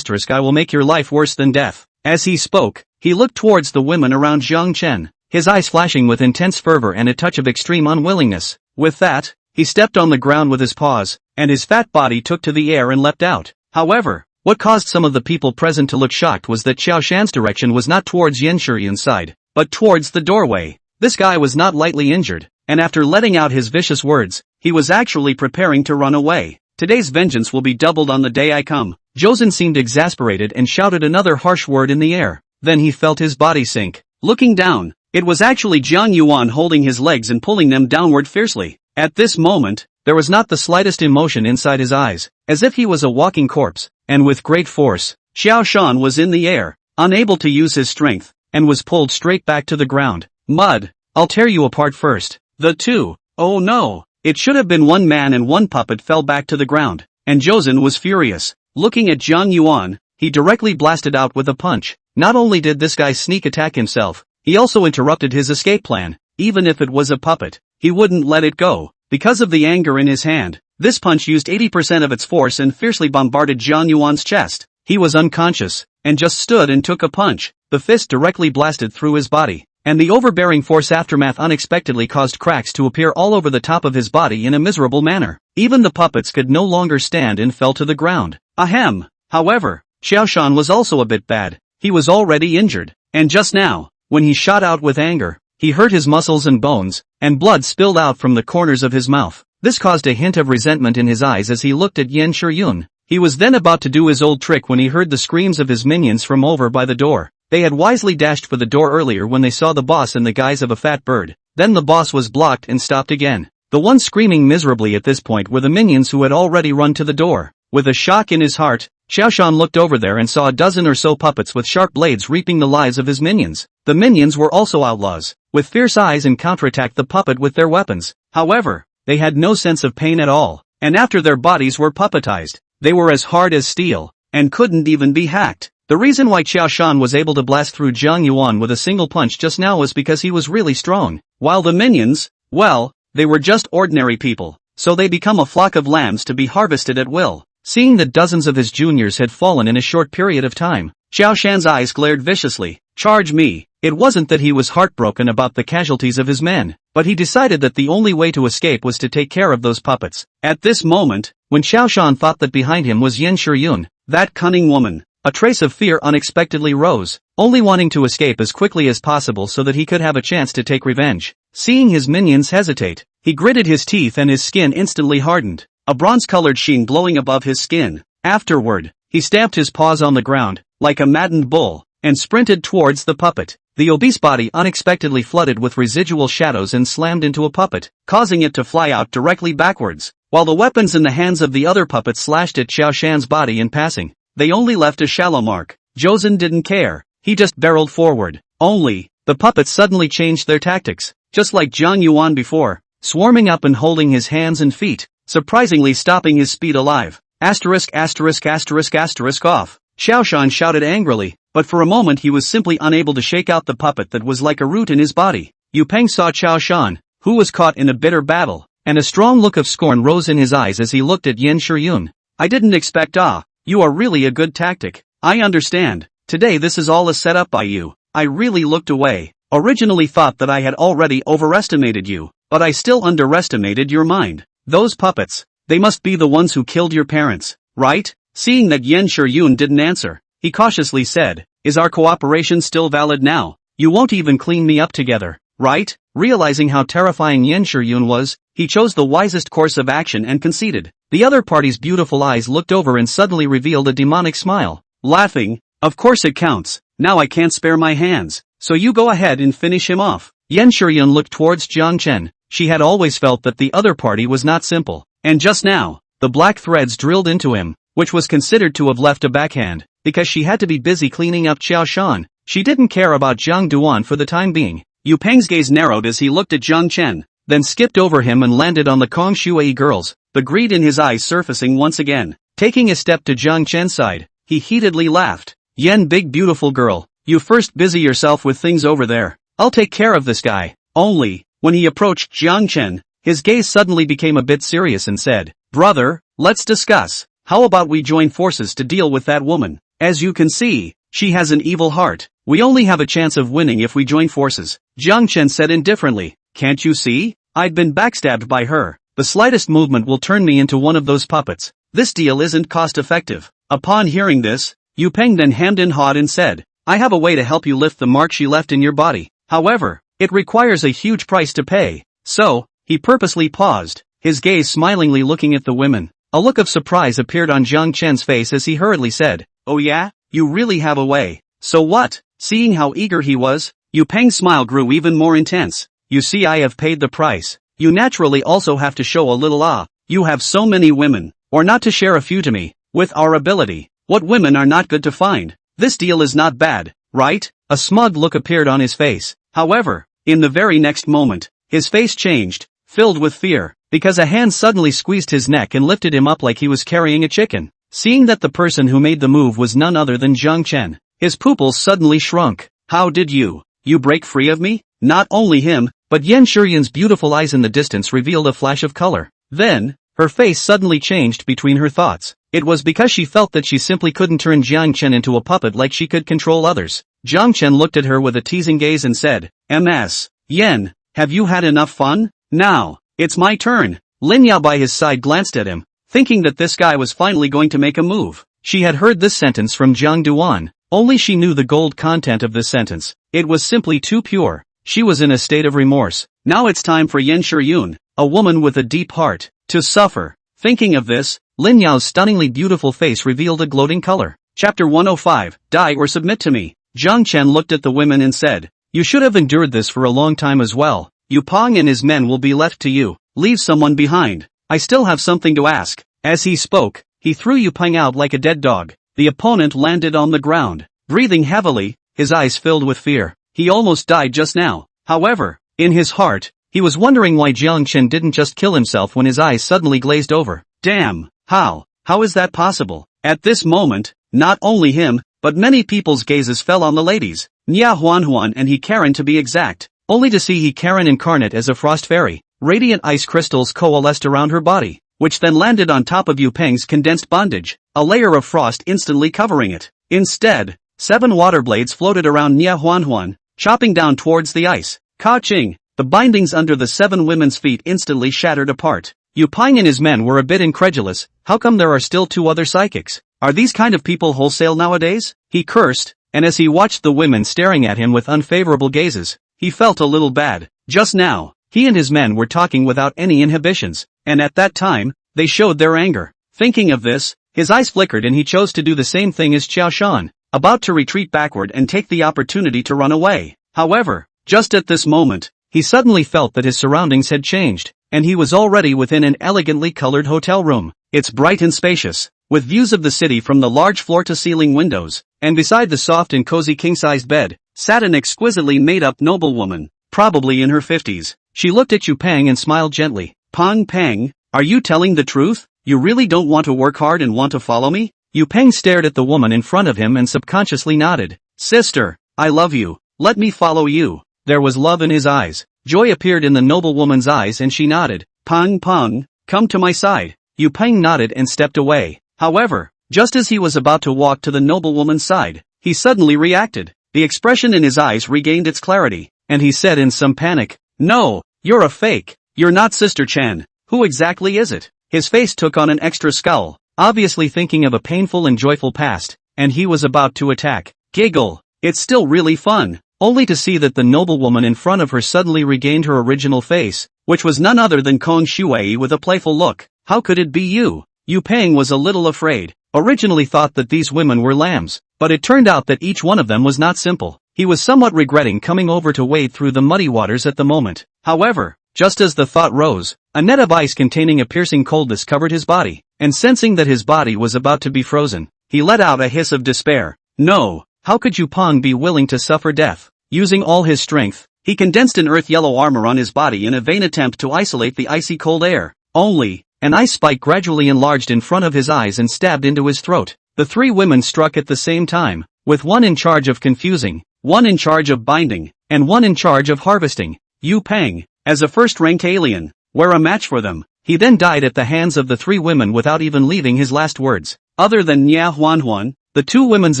I will make your life worse than death." As he spoke, he looked towards the women around Jiang Chen, his eyes flashing with intense fervor and a touch of extreme unwillingness. With that, he stepped on the ground with his paws, and his fat body took to the air and leapt out. However, what caused some of the people present to look shocked was that Xiao Shan's direction was not towards Yan Shiyun's side, but towards the doorway. This guy was not lightly injured, and after letting out his vicious words, he was actually preparing to run away. "Today's vengeance will be doubled on the day I come." Josen seemed exasperated and shouted another harsh word in the air. Then he felt his body sink. Looking down, it was actually Jiang Yuan holding his legs and pulling them downward fiercely. At this moment, there was not the slightest emotion inside his eyes, as if he was a walking corpse, and with great force, Xiao Shan was in the air, unable to use his strength, and was pulled straight back to the ground. "Mud, I'll tear you apart first." The two, oh no, it should have been one man and one puppet fell back to the ground, and Josen was furious. Looking at Jiang Yuan, he directly blasted out with a punch. Not only did this guy sneak attack himself, he also interrupted his escape plan. Even if it was a puppet, he wouldn't let it go. Because of the anger in his hand, this punch used 80% of its force and fiercely bombarded Jiang Yuan's chest. He was unconscious, and just stood and took a punch. The fist directly blasted through his body, and the overbearing force aftermath unexpectedly caused cracks to appear all over the top of his body in a miserable manner. Even the puppets could no longer stand and fell to the ground. Ahem! However, Xiao Shan was also a bit bad. He was already injured, and just now, when he shot out with anger, he hurt his muscles and bones, and blood spilled out from the corners of his mouth. This caused a hint of resentment in his eyes as he looked at Yan Shiyun. He was then about to do his old trick when he heard the screams of his minions from over by the door. They had wisely dashed for the door earlier when they saw the boss in the guise of a fat bird. Then the boss was blocked and stopped again. The ones screaming miserably at this point were the minions who had already run to the door. With a shock in his heart, Xiaoshan looked over there and saw a dozen or so puppets with sharp blades reaping the lives of his minions. The minions were also outlaws, with fierce eyes, and counterattacked the puppet with their weapons. However, they had no sense of pain at all, and after their bodies were puppetized, they were as hard as steel, and couldn't even be hacked. The reason why Xiaoshan was able to blast through Jiang Yuan with a single punch just now was because he was really strong, while the minions, well, they were just ordinary people, so they become a flock of lambs to be harvested at will. Seeing that dozens of his juniors had fallen in a short period of time, Xiaoshan's eyes glared viciously. Charge me. It wasn't that he was heartbroken about the casualties of his men, but he decided that the only way to escape was to take care of those puppets. At this moment, when Xiaoshan thought that behind him was Yan Shiyun, that cunning woman, a trace of fear unexpectedly rose, only wanting to escape as quickly as possible so that he could have a chance to take revenge. Seeing his minions hesitate, he gritted his teeth and his skin instantly hardened, a bronze-colored sheen glowing above his skin. Afterward, he stamped his paws on the ground, like a maddened bull, and sprinted towards the puppet. The obese body unexpectedly flooded with residual shadows and slammed into a puppet, causing it to fly out directly backwards, while the weapons in the hands of the other puppets slashed at Xiaoshan's body in passing. They only left a shallow mark. Josen didn't care, he just barreled forward. Only, the puppets suddenly changed their tactics, just like Jiang Yuan before, swarming up and holding his hands and feet, surprisingly stopping his speed alive. Asterisk asterisk asterisk asterisk off. Xiaoshan shouted angrily, but for a moment he was simply unable to shake out the puppet that was like a root in his body. Yu Peng saw Xiaoshan, who was caught in a bitter battle, and a strong look of scorn rose in his eyes as he looked at Yan Shiyun. I didn't expect you are really a good tactic. I understand. Today this is all a setup by you. I really looked away. Originally thought that I had already overestimated you, but I still underestimated your mind. Those puppets, they must be the ones who killed your parents, right? Seeing that Yan Shiyun didn't answer, he cautiously said, is our cooperation still valid now? You won't even clean me up together, right? Realizing how terrifying Yan Shiyun was, he chose the wisest course of action and conceded. The other party's beautiful eyes looked over and suddenly revealed a demonic smile. Laughing, of course it counts. Now I can't spare my hands, so you go ahead and finish him off. Yan Shiyun looked towards Jiang Chen. She had always felt that the other party was not simple, and just now, the black threads drilled into him, which was considered to have left a backhand, because she had to be busy cleaning up Xiaoshan. She didn't care about Jiang Duan for the time being. Yu Peng's gaze narrowed as he looked at Jiang Chen, then skipped over him and landed on the Kong Shui girls, the greed in his eyes surfacing once again. Taking a step to Jiang Chen's side, he heatedly laughed. Yen, big beautiful girl, you first busy yourself with things over there. I'll take care of this guy. Only, when he approached Jiang Chen, his gaze suddenly became a bit serious and said, brother, let's discuss. How about we join forces to deal with that woman? As you can see, she has an evil heart. We only have a chance of winning if we join forces. Jiang Chen said indifferently, can't you see? I'd been backstabbed by her. The slightest movement will turn me into one of those puppets. This deal isn't cost-effective. Upon hearing this, Yu Peng then hemmed and hawed and said, I have a way to help you lift the mark she left in your body. However, it requires a huge price to pay. So, he purposely paused, his gaze smilingly looking at the women. A look of surprise appeared on Jiang Chen's face as he hurriedly said, oh yeah? You really have a way. So what? Seeing how eager he was, Yu Peng's smile grew even more intense. You see, I have paid the price. You naturally also have to show a little You have so many women, or not to share a few to me. With our ability, what women are not good to find? This deal is not bad, right? A smug look appeared on his face. However, in the very next moment, his face changed, filled with fear, because a hand suddenly squeezed his neck and lifted him up like he was carrying a chicken. Seeing that the person who made the move was none other than Jiang Chen, his pupils suddenly shrunk. How did you break free of me? Not only him, but Yan Shiyun's beautiful eyes in the distance revealed a flash of color. Then, her face suddenly changed between her thoughts. It was because she felt that she simply couldn't turn Jiang Chen into a puppet like she could control others. Jiang Chen looked at her with a teasing gaze and said, Ms. Yan, have you had enough fun? Now, it's my turn. Lin Yao by his side glanced at him, thinking that this guy was finally going to make a move. She had heard this sentence from Jiang Duan, only she knew the gold content of this sentence. It was simply too pure. She was in a state of remorse. Now it's time for Yan Shiyun, a woman with a deep heart, to suffer. Thinking of this, Lin Yao's stunningly beautiful face revealed a gloating color. Chapter 105, Die or Submit to Me. Jiang Chen looked at the women and said, "You should have endured this for a long time as well. Yu Peng and his men will be left to you. Leave someone behind. I still have something to ask." As he spoke, he threw Yu Peng out like a dead dog. The opponent landed on the ground, breathing heavily, his eyes filled with fear. He almost died just now. However, in his heart, he was wondering why Jiang Chen didn't just kill himself when his eyes suddenly glazed over. Damn, how is that possible? At this moment, not only him, but many people's gazes fell on the ladies, Nia Huanhuan and He Karen to be exact, only to see He Karen incarnate as a frost fairy. Radiant ice crystals coalesced around her body, which then landed on top of Yu Peng's condensed bondage, a layer of frost instantly covering it. Instead, 7 water blades floated around Nia Huanhuan, chopping down towards the ice. Ka-ching! The bindings under the 7 women's feet instantly shattered apart. Yu Peng and his men were a bit incredulous. How come there are still 2 other psychics? Are these kind of people wholesale nowadays? He cursed, and as he watched the women staring at him with unfavorable gazes, he felt a little bad. Just now, he and his men were talking without any inhibitions, and at that time, they showed their anger. Thinking of this, his eyes flickered and he chose to do the same thing as Qiao Shan, about to retreat backward and take the opportunity to run away. However, just at this moment, he suddenly felt that his surroundings had changed, and he was already within an elegantly colored hotel room. It's bright and spacious, with views of the city from the large floor-to-ceiling windows, and beside the soft and cozy king-sized bed, sat an exquisitely made-up noblewoman, probably in her 50s. She looked at Yu Peng and smiled gently. "Peng Peng, are you telling the truth? You really don't want to work hard and want to follow me?" Yu Peng stared at the woman in front of him and subconsciously nodded. "Sister, I love you. Let me follow you." There was love in his eyes. Joy appeared in the noblewoman's eyes and she nodded. "Peng Peng, come to my side." Yu Peng nodded and stepped away. However, just as he was about to walk to the noblewoman's side, he suddenly reacted. The expression in his eyes regained its clarity, and he said in some panic, "No, you're a fake. You're not Sister Chen. Who exactly is it?" His face took on an extra scowl, obviously thinking of a painful and joyful past, and he was about to attack. Giggle. It's still really fun. Only to see that the noblewoman in front of her suddenly regained her original face, which was none other than Kong Shuai with a playful look. "How could it be you?" Yu Peng was a little afraid. Originally thought that these women were lambs, but it turned out that each one of them was not simple. He was somewhat regretting coming over to wade through the muddy waters at the moment. However, just as the thought rose, a net of ice containing a piercing coldness covered his body, and sensing that his body was about to be frozen, he let out a hiss of despair. No, how could Yu Peng be willing to suffer death? Using all his strength, he condensed an earth-yellow armor on his body in a vain attempt to isolate the icy cold air. Only, an ice spike gradually enlarged in front of his eyes and stabbed into his throat. The 3 women struck at the same time, with one in charge of confusing, one in charge of binding, and one in charge of harvesting. Yu Peng, as a first-rank alien, were a match for them. He then died at the hands of the 3 women without even leaving his last words. Other than Nia Huanhuan, the 2 women's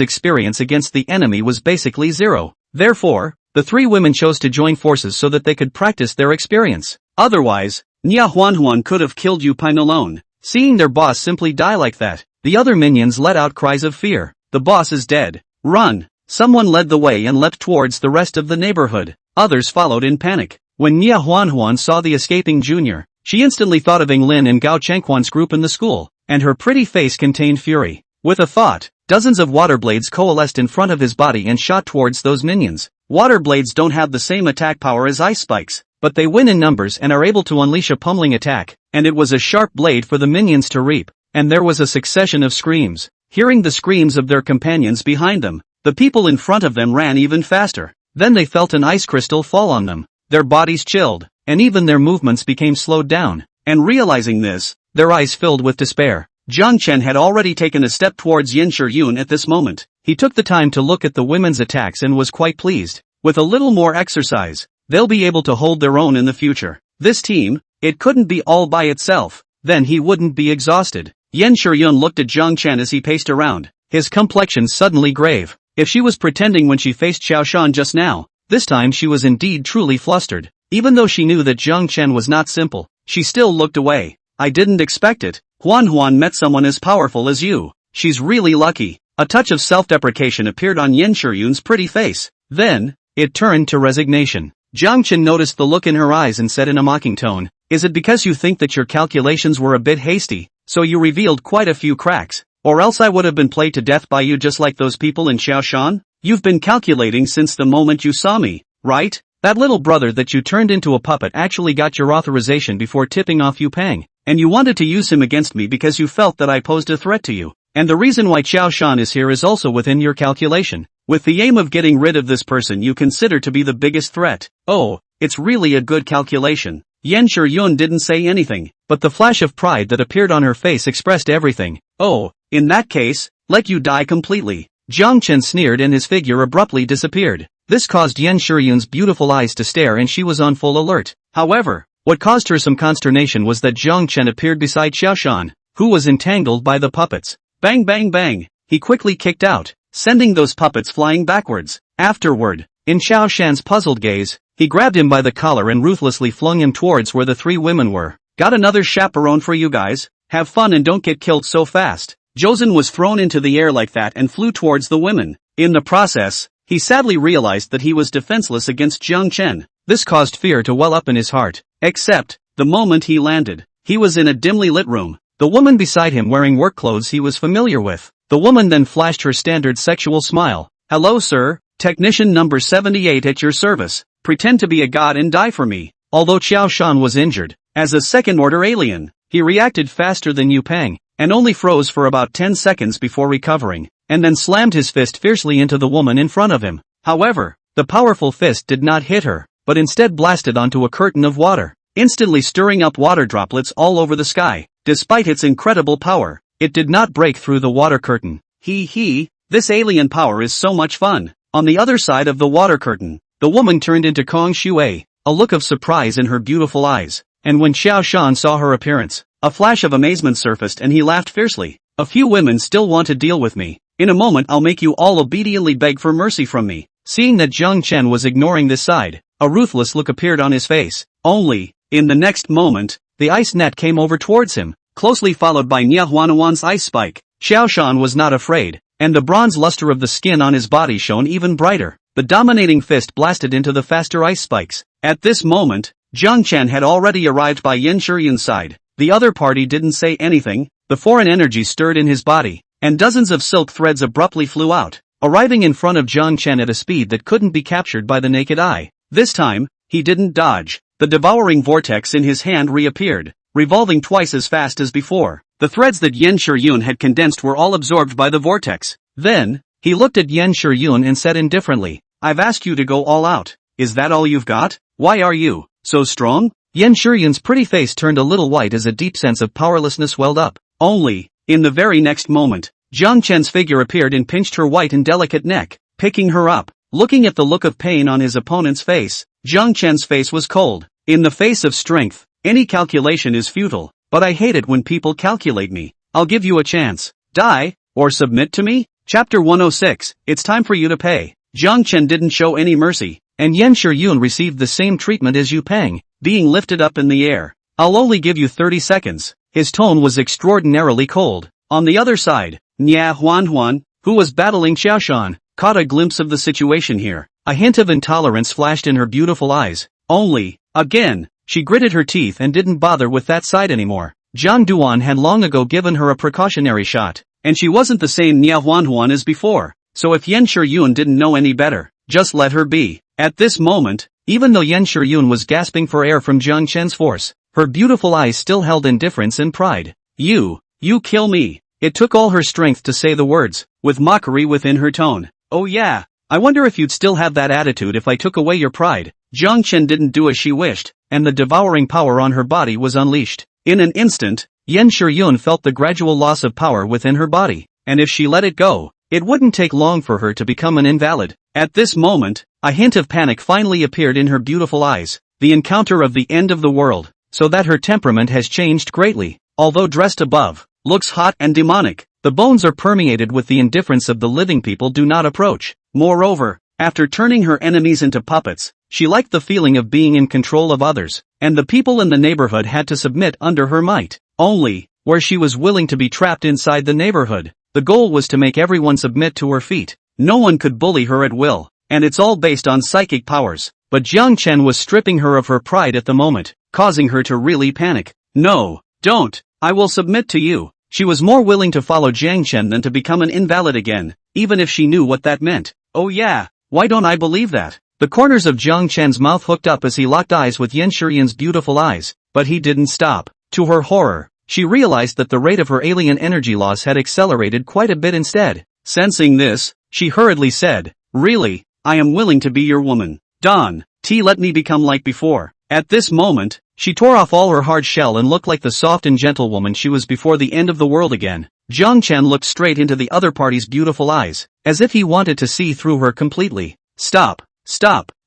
experience against the enemy was basically zero. Therefore, the 3 women chose to join forces so that they could practice their experience. Otherwise, Nia Huanhuan could have killed Yu Peng alone. Seeing their boss simply die like that, the other minions let out cries of fear. The boss is dead. Run! Someone led the way and leapt towards the rest of the neighborhood. Others followed in panic. When Nia Huanhuan saw the escaping junior, she instantly thought of Eng Lin and Gao Chengquan's group in the school, and her pretty face contained fury. With a thought, dozens of water blades coalesced in front of his body and shot towards those minions. Water blades don't have the same attack power as ice spikes, but they win in numbers and are able to unleash a pummeling attack, and it was a sharp blade for the minions to reap, and there was a succession of screams. Hearing the screams of their companions behind them, the people in front of them ran even faster. Then they felt an ice crystal fall on them. Their bodies chilled, and even their movements became slowed down, and realizing this, their eyes filled with despair. Jiang Chen had already taken a step towards Yin Shiyun at this moment. He took the time to look at the women's attacks and was quite pleased. With a little more exercise, they'll be able to hold their own in the future. This team, it couldn't be all by itself, then he wouldn't be exhausted. Yin Shiyun looked at Jiang Chen as he paced around, his complexion suddenly grave. If she was pretending when she faced Qiao Shan just now, this time she was indeed truly flustered. Even though she knew that Jiang Chen was not simple, she still looked away. I didn't expect it. Huan met someone as powerful as you. She's really lucky. A touch of self-deprecation appeared on Yin Shiyun's pretty face. Then, it turned to resignation. Jiang Chen noticed the look in her eyes and said in a mocking tone, "Is it because you think that your calculations were a bit hasty, so you revealed quite a few cracks? Or else I would have been played to death by you just like those people in Qiao Shan?" You've been calculating since the moment you saw me, right? That little brother that you turned into a puppet actually got your authorization before tipping off Yu Peng, and you wanted to use him against me because you felt that I posed a threat to you. And the reason why Qiao Shan is here is also within your calculation, with the aim of getting rid of this person you consider to be the biggest threat. Oh, it's really a good calculation. Yan Shiyun didn't say anything, but the flash of pride that appeared on her face expressed everything. Oh, in that case, let you die completely. Jiang Chen sneered and his figure abruptly disappeared. This caused Yan Shiyun's beautiful eyes to stare and she was on full alert. However, what caused her some consternation was that Jiang Chen appeared beside Qiao Shan, who was entangled by the puppets. Bang bang bang, he quickly kicked out, sending those puppets flying backwards. Afterward, in Qiao Shan's puzzled gaze, he grabbed him by the collar and ruthlessly flung him towards where the three women were. Got another chaperone for you guys? Have fun and don't get killed so fast. Josen was thrown into the air like that and flew towards the women. In the process, he sadly realized that he was defenseless against Jiang Chen. This caused fear to well up in his heart. Except, the moment he landed, he was in a dimly lit room. The woman beside him wearing work clothes he was familiar with. The woman then flashed her standard sexual smile. Hello sir, technician number 78 at your service. Pretend to be a god and die for me. Although Qiao Shan was injured, as a second-order alien, he reacted faster than Yu Peng, and only froze for about 10 seconds before recovering, and then slammed his fist fiercely into the woman in front of him. However, the powerful fist did not hit her, but instead blasted onto a curtain of water, instantly stirring up water droplets all over the sky. Despite its incredible power, it did not break through the water curtain. This alien power is so much fun. On the other side of the water curtain, the woman turned into Kong Shui, a look of surprise in her beautiful eyes, and when Qiao Shan saw her appearance, a flash of amazement surfaced and he laughed fiercely. A few women still want to deal with me. In a moment I'll make you all obediently beg for mercy from me. Seeing that Jiang Chen was ignoring this side, a ruthless look appeared on his face. Only, in the next moment, the ice net came over towards him, closely followed by Nia Huanawan's ice spike. Qiao Shan was not afraid, and the bronze luster of the skin on his body shone even brighter. The dominating fist blasted into the faster ice spikes. At this moment, Jiang Chen had already arrived by Yan Shiyun's side. The other party didn't say anything. The foreign energy stirred in his body, and dozens of silk threads abruptly flew out, arriving in front of Jiang Chen at a speed that couldn't be captured by the naked eye. This time, he didn't dodge. The devouring vortex in his hand reappeared, revolving twice as fast as before. The threads that Yan Shiyun had condensed were all absorbed by the vortex. Then, he looked at Yan Shiyun and said indifferently, I've asked you to go all out. Is that all you've got? Why are you so strong? Yan Shiyun's pretty face turned a little white as a deep sense of powerlessness welled up. Only, in the very next moment, Jiang Chen's figure appeared and pinched her white and delicate neck, picking her up. Looking at the look of pain on his opponent's face, Jiang Chen's face was cold. In the face of strength, any calculation is futile, but I hate it when people calculate me. I'll give you a chance. Die, or submit to me? Chapter 106, it's time for you to pay. Jiang Chen didn't show any mercy, and Yan Shiyun received the same treatment as Yu Peng, being lifted up in the air. I'll only give you 30 seconds. His tone was extraordinarily cold. On the other side, Nia Huan, who was battling Qiao Shan, caught a glimpse of the situation here. A hint of intolerance flashed in her beautiful eyes. Only, again, she gritted her teeth and didn't bother with that side anymore. Zhang Duan had long ago given her a precautionary shot, and she wasn't the same Nia Huan as before. So if Yan Shiyun didn't know any better, just let her be. At this moment, even though Yan Shiyun was gasping for air from Jiang Chen's force, her beautiful eyes still held indifference and pride. You kill me. It took all her strength to say the words, with mockery within her tone. Oh yeah, I wonder if you'd still have that attitude if I took away your pride. Jiang Chen didn't do as she wished, and the devouring power on her body was unleashed. In an instant, Yan Shiyun felt the gradual loss of power within her body, and if she let it go, it wouldn't take long for her to become an invalid. At this moment, a hint of panic finally appeared in her beautiful eyes. The encounter of the end of the world, so that her temperament has changed greatly. Although dressed above, looks hot and demonic, the bones are permeated with the indifference of the living people do not approach. Moreover, after turning her enemies into puppets, she liked the feeling of being in control of others, and the people in the neighborhood had to submit under her might. Only, where she was willing to be trapped inside the neighborhood, the goal was to make everyone submit to her feet. No one could bully her at will, and it's all based on psychic powers. But Jiang Chen was stripping her of her pride at the moment, causing her to really panic. No, don't, I will submit to you. She was more willing to follow Jiang Chen than to become an invalid again, even if she knew what that meant. Oh yeah, why don't I believe that? The corners of Jiang Chen's mouth hooked up as he locked eyes with Yan Shiyun's beautiful eyes, but he didn't stop. To her horror, she realized that the rate of her alien energy loss had accelerated quite a bit instead. Sensing this, she hurriedly said, "Really, I am willing to be your woman. Don, let me become like before." At this moment, she tore off all her hard shell and looked like the soft and gentle woman she was before the end of the world again. Jiang Chen looked straight into the other party's beautiful eyes, as if he wanted to see through her completely. Stop,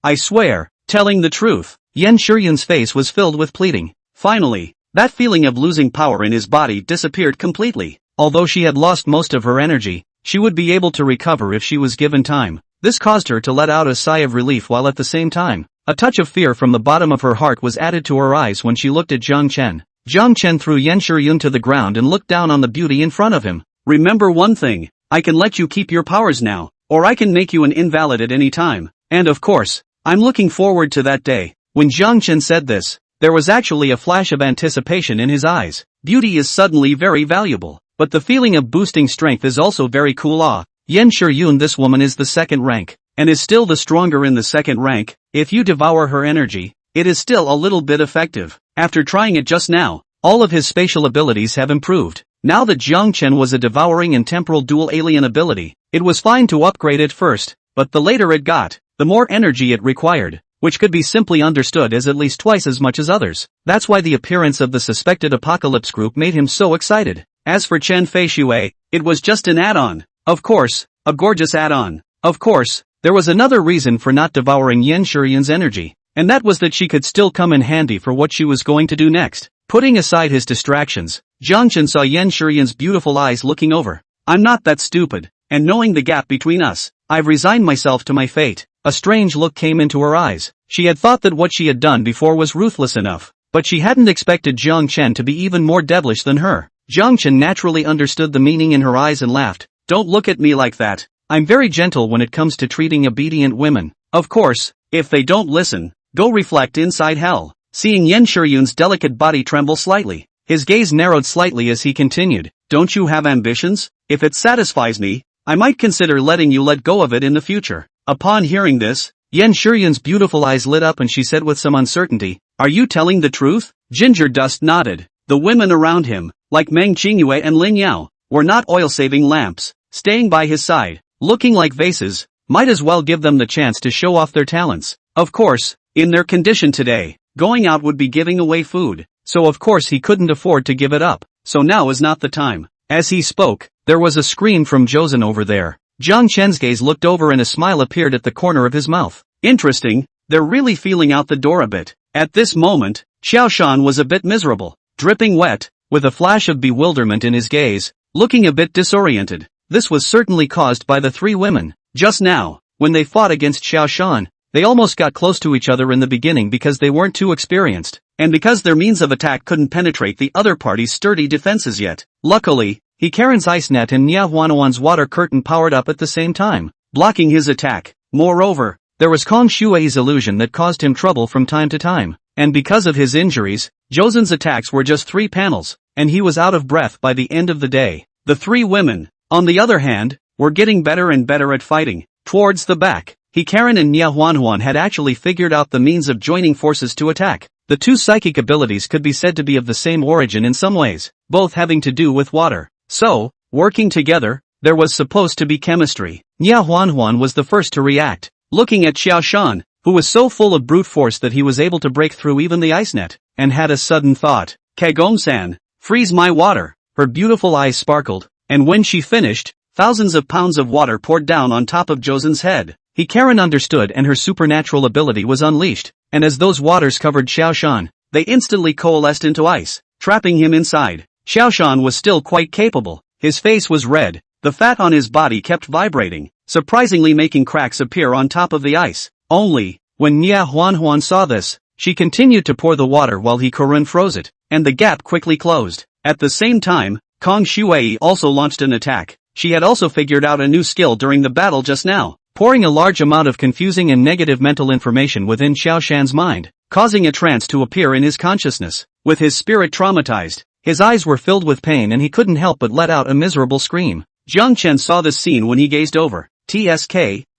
I swear, telling the truth. Yan Shiyun's face was filled with pleading. Finally, that feeling of losing power in his body disappeared completely. Although she had lost most of her energy, she would be able to recover if she was given time. This caused her to let out a sigh of relief while at the same time, a touch of fear from the bottom of her heart was added to her eyes when she looked at Jiang Chen. Jiang Chen threw Yan Shiyun to the ground and looked down on the beauty in front of him. "Remember one thing, I can let you keep your powers now, or I can make you an invalid at any time. And of course, I'm looking forward to that day." When Jiang Chen said this, there was actually a flash of anticipation in his eyes. Beauty is suddenly very valuable, but the feeling of boosting strength is also very cool. Yan Shiyun, this woman is the second rank, and is still the stronger in the second rank. If you devour her energy, it is still a little bit effective. After trying it just now, all of his spatial abilities have improved. Now that Jiang Chen was a devouring and temporal dual alien ability, it was fine to upgrade it first, but the later it got, the more energy it required, which could be simply understood as at least twice as much as others. That's why the appearance of the suspected apocalypse group made him so excited. As for Chen Feishui, it was just an add-on. Of course, a gorgeous add-on. Of course, there was another reason for not devouring Yan Shiyun's energy, and that was that she could still come in handy for what she was going to do next. Putting aside his distractions, Jiang Chen saw Yan Shiyun's beautiful eyes looking over. "I'm not that stupid, and knowing the gap between us, I've resigned myself to my fate." A strange look came into her eyes. She had thought that what she had done before was ruthless enough, but she hadn't expected Jiang Chen to be even more devilish than her. Jiang Chen naturally understood the meaning in her eyes and laughed. "Don't look at me like that. I'm very gentle when it comes to treating obedient women. Of course, if they don't listen, go reflect inside hell." Seeing Yan Shiyun's delicate body tremble slightly, his gaze narrowed slightly as he continued. "Don't you have ambitions? If it satisfies me, I might consider letting you let go of it in the future." Upon hearing this, Yan Shiyun's beautiful eyes lit up and she said with some uncertainty, "Are you telling the truth?" Ginger Dust nodded. The women around him, like Meng Qingyue and Lin Yao, were not oil-saving lamps, staying by his side, looking like vases. Might as well give them the chance to show off their talents. Of course, in their condition today, going out would be giving away food, so of course he couldn't afford to give it up. So now is not the time. As he spoke, there was a scream from Josen over there. Jiang Chen's gaze looked over and a smile appeared at the corner of his mouth. Interesting, they're really feeling out the door a bit. At this moment, Xiao Shan was a bit miserable, dripping wet, with a flash of bewilderment in his gaze, looking a bit disoriented. This was certainly caused by the three women. Just now, when they fought against Xiao Shan, they almost got close to each other in the beginning because they weren't too experienced, and because their means of attack couldn't penetrate the other party's sturdy defenses yet. Luckily, Hikarin's ice net and Nia Huanuan's water curtain powered up at the same time, blocking his attack. Moreover, there was Kong Shuai's illusion that caused him trouble from time to time, and because of his injuries, Josen's attacks were just 3 panels, and he was out of breath by the end of the day. The three women, on the other hand, were getting better and better at fighting. Towards the back, Hikarin and Nia Huanuan had actually figured out the means of joining forces to attack. The two psychic abilities could be said to be of the same origin in some ways, both having to do with water. So, working together, there was supposed to be chemistry. Nia Huanuan was the first to react, looking at Xiao Shan, who was so full of brute force that he was able to break through even the ice net, and had a sudden thought. "Kagong-san, freeze my water." Her beautiful eyes sparkled, and when she finished, thousands of pounds of water poured down on top of Josen's head. Hikarin understood and her supernatural ability was unleashed, and as those waters covered Xiao Shan, they instantly coalesced into ice, trapping him inside. Xiao Shan was still quite capable. His face was red, the fat on his body kept vibrating, surprisingly making cracks appear on top of the ice. Only, when Nia Huanuan saw this, she continued to pour the water while Hikarin froze it, and the gap quickly closed. At the same time, Kong Shuai also launched an attack. She had also figured out a new skill during the battle just now, pouring a large amount of confusing and negative mental information within Xiao Shan's mind, causing a trance to appear in his consciousness. With his spirit traumatized, his eyes were filled with pain and he couldn't help but let out a miserable scream. Jiang Chen saw this scene when he gazed over.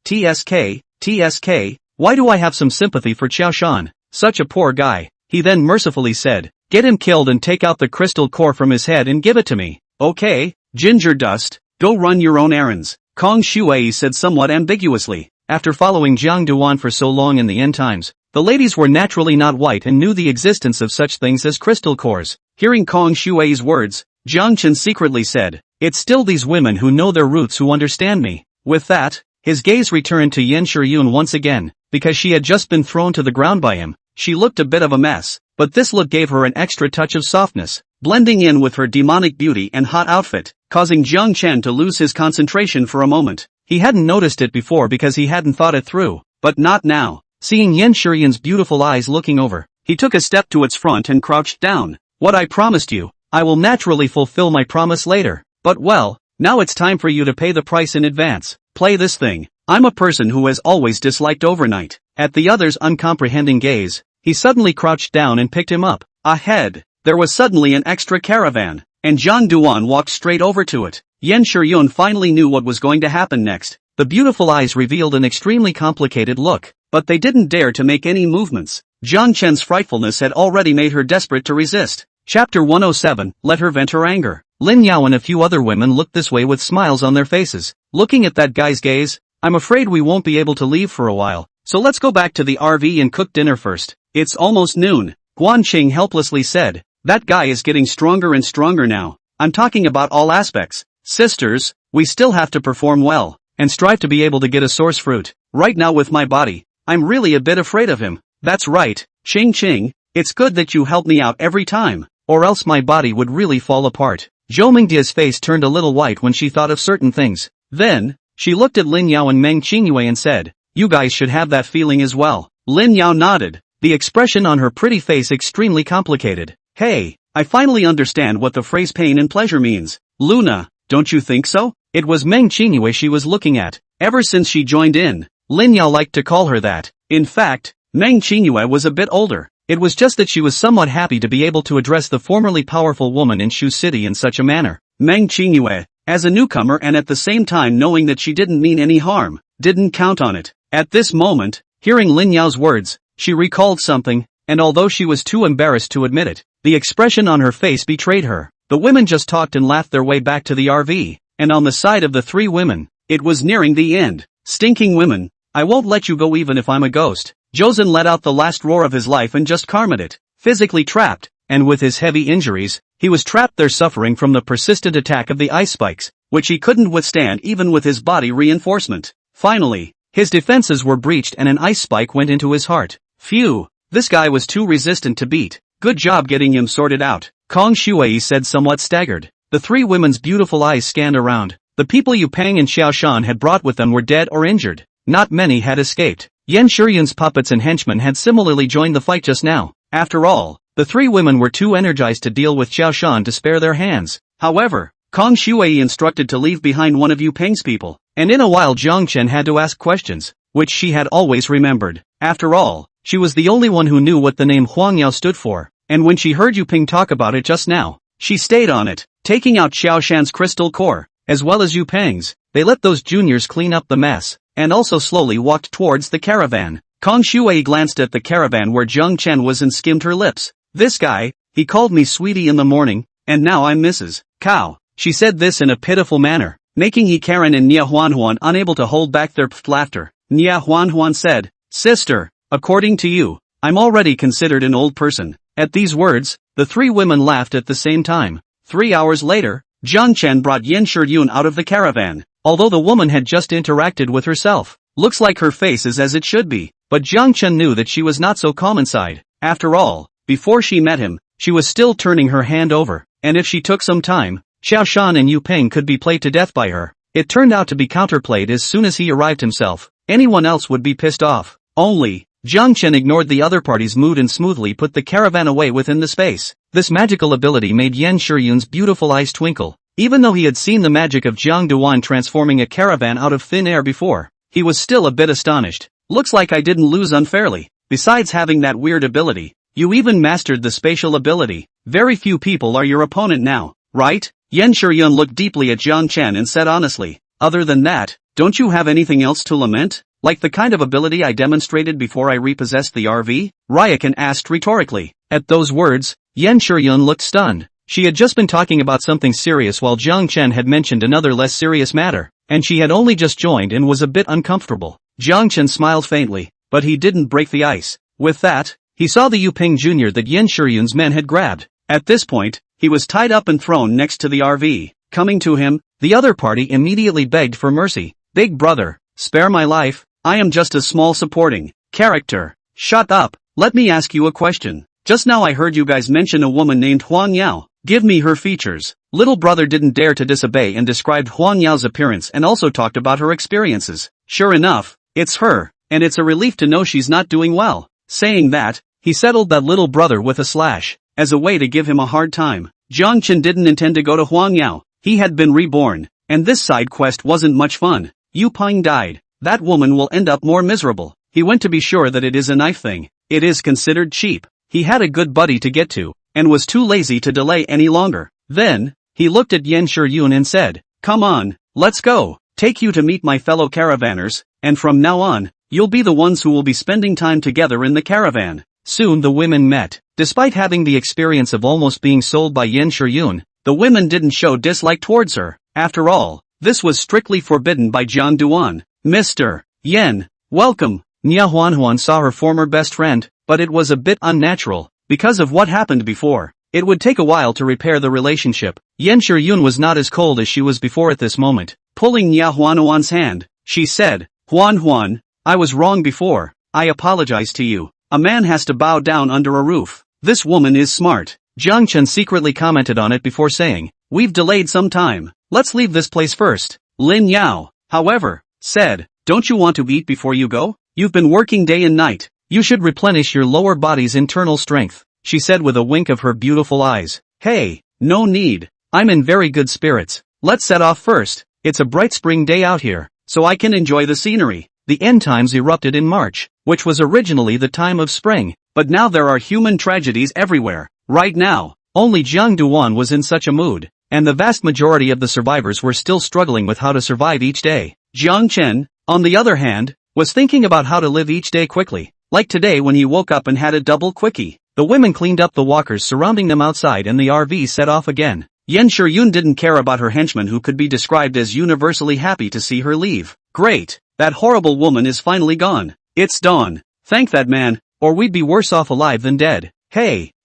TSK, why do I have some sympathy for Xiao Shan? Such a poor guy. He then mercifully said, get him killed and take out the crystal core from his head and give it to me. Okay, Ginger Dust, go run your own errands, Kong Shuai said somewhat ambiguously. After following Jiang Duan for so long in the end times, the ladies were naturally not white and knew the existence of such things as crystal cores. Hearing Kong Shuai's words, Jiang Chen secretly said, it's still these women who know their roots who understand me. With that, his gaze returned to Yen Shiyun once again, because she had just been thrown to the ground by him. She looked a bit of a mess, but this look gave her an extra touch of softness, blending in with her demonic beauty and hot outfit, causing Jiang Chen to lose his concentration for a moment. He hadn't noticed it before because he hadn't thought it through, but not now. Seeing Yen Shiyun's beautiful eyes looking over, he took a step to its front and crouched down. What I promised you, I will naturally fulfill my promise later, but well, now it's time for you to pay the price in advance. Play this thing. I'm a person who has always disliked overnight. At the other's uncomprehending gaze, he suddenly crouched down and picked him up. Ahead, there was suddenly an extra caravan, and Jiang Duan walked straight over to it. Yen Shiyun finally knew what was going to happen next. The beautiful eyes revealed an extremely complicated look, but they didn't dare to make any movements. Jiang Chen's frightfulness had already made her desperate to resist. Chapter 107, Let her vent her anger. Lin Yao and a few other women looked this way with smiles on their faces. Looking at that guy's gaze, I'm afraid we won't be able to leave for a while, so let's go back to the RV and cook dinner first. It's almost noon, Guan Qing helplessly said. That guy is getting stronger and stronger now. I'm talking about all aspects. Sisters, we still have to perform well, and strive to be able to get a source fruit. Right now with my body, I'm really a bit afraid of him. That's right, Qing, it's good that you help me out every time, or else my body would really fall apart. Zhou Mingdia's face turned a little white when she thought of certain things. Then, she looked at Lin Yao and Meng Qingyue and said, you guys should have that feeling as well. Lin Yao nodded, the expression on her pretty face extremely complicated. Hey, I finally understand what the phrase pain and pleasure means. Luna, don't you think so? It was Meng Qingyue she was looking at. Ever since she joined in, Lin Yao liked to call her that. In fact, Meng Qingyue was a bit older. It was just that she was somewhat happy to be able to address the formerly powerful woman in Shu City in such a manner. Meng Qingyue, as a newcomer and at the same time knowing that she didn't mean any harm, didn't count on it. At this moment, hearing Lin Yao's words, she recalled something, and although she was too embarrassed to admit it, the expression on her face betrayed her. The women just talked and laughed their way back to the RV, and on the side of the three women, it was nearing the end. Stinking women, I won't let you go even if I'm a ghost. Josen let out the last roar of his life and just calmed it. Physically trapped, and with his heavy injuries, he was trapped there suffering from the persistent attack of the ice spikes, which he couldn't withstand even with his body reinforcement. Finally, his defenses were breached and an ice spike went into his heart. Phew, this guy was too resistant to beat. Good job getting him sorted out, Kong Shuai said somewhat staggered. The three women's beautiful eyes scanned around. The people Yu Peng and Xiao Shan had brought with them were dead or injured. Not many had escaped. Yen Shiyun's puppets and henchmen had similarly joined the fight just now. After all, the three women were too energized to deal with Xiao Shan to spare their hands. However, Kong Shuai instructed to leave behind one of Yu Peng's people, and in a while Jiang Chen had to ask questions, which she had always remembered. After all, she was the only one who knew what the name Huang Yao stood for, and when she heard Yu Peng talk about it just now, she stayed on it, taking out Xiao Shan's crystal core, as well as Yu Peng's. They let those juniors clean up the mess, and also slowly walked towards the caravan. Kong Shuai glanced at the caravan where Jiang Chen was and skimmed her lips. This guy, he called me sweetie in the morning, and now I'm Mrs. Cow. She said this in a pitiful manner, making Yi Karen and Nia Huanhuan unable to hold back their laughter. Nia Huanhuan said, sister, according to you, I'm already considered an old person. At these words, the three women laughed at the same time. 3 hours later, Jiang Chen brought Yen Shiyun out of the caravan. Although the woman had just interacted with herself, looks like her face is as it should be, but Jiang Chen knew that she was not so calm inside. After all, before she met him, she was still turning her hand over, and if she took some time, Xiao Shan and Yu Peng could be played to death by her. It turned out to be counterplayed as soon as he arrived himself. Anyone else would be pissed off. Only, Jiang Chen ignored the other party's mood and smoothly put the caravan away within the space. This magical ability made Yen Shiyun's beautiful eyes twinkle. Even though he had seen the magic of Jiang Duan transforming a caravan out of thin air before, he was still a bit astonished. Looks like I didn't lose unfairly. Besides having that weird ability, you even mastered the spatial ability. Very few people are your opponent now, right? Yen Shiyun looked deeply at Jiang Chen and said honestly, other than that, don't you have anything else to lament? Like the kind of ability I demonstrated before I repossessed the RV? Ryakan asked rhetorically. At those words, Yen Shiryun looked stunned. She had just been talking about something serious while Jiang Chen had mentioned another less serious matter, and she had only just joined and was a bit uncomfortable. Jiang Chen smiled faintly, but he didn't break the ice. With that, he saw the Yuping Jr. that Yen Shiryun's men had grabbed. At this point, he was tied up and thrown next to the RV. Coming to him, the other party immediately begged for mercy. Big brother, spare my life, I am just a small supporting character. Shut up, let me ask you a question. Just now I heard you guys mention a woman named Huang Yao. Give me her features. Little brother didn't dare to disobey and described Huang Yao's appearance and also talked about her experiences. Sure enough, it's her, and it's a relief to know she's not doing well. Saying that, he settled that little brother with a slash, as a way to give him a hard time. Jiang Chen didn't intend to go to Huang Yao. He had been reborn, and this side quest wasn't much fun. Yu Peng died. That woman will end up more miserable. He went to be sure that it is a knife thing. It is considered cheap. He had a good buddy to get to, and was too lazy to delay any longer. Then, he looked at Yen Shiryun and said, come on, let's go. Take you to meet my fellow caravanners, and from now on, you'll be the ones who will be spending time together in the caravan. Soon the women met. Despite having the experience of almost being sold by Yen Shiryun, the women didn't show dislike towards her. After all, this was strictly forbidden by Jian Duan. Mr. Yen, welcome. Nia Huanhuan saw her former best friend, but it was a bit unnatural, because of what happened before. It would take a while to repair the relationship. Yen Shiryun was not as cold as she was before at this moment. Pulling Nia Huanhuan's hand, she said, Huan, I was wrong before. I apologize to you. A man has to bow down under a roof. This woman is smart. Jiang Chen secretly commented on it before saying, we've delayed some time. Let's leave this place first. Lin Yao, however, said, don't you want to eat before you go? You've been working day and night. You should replenish your lower body's internal strength, she said with a wink of her beautiful eyes. Hey, no need. I'm in very good spirits. Let's set off first. It's a bright spring day out here, so I can enjoy the scenery. The end times erupted in March, which was originally the time of spring, but now there are human tragedies everywhere. Right now, only Jiang Duan was in such a mood, and the vast majority of the survivors were still struggling with how to survive each day. Jiang Chen, on the other hand, was thinking about how to live each day quickly, like today when he woke up and had a double quickie. The women cleaned up the walkers surrounding them outside and the RV set off again. Yen Shiryun didn't care about her henchmen who could be described as universally happy to see her leave. Great, that horrible woman is finally gone. It's dawn. Thank that man, or we'd be worse off alive than dead. Hey,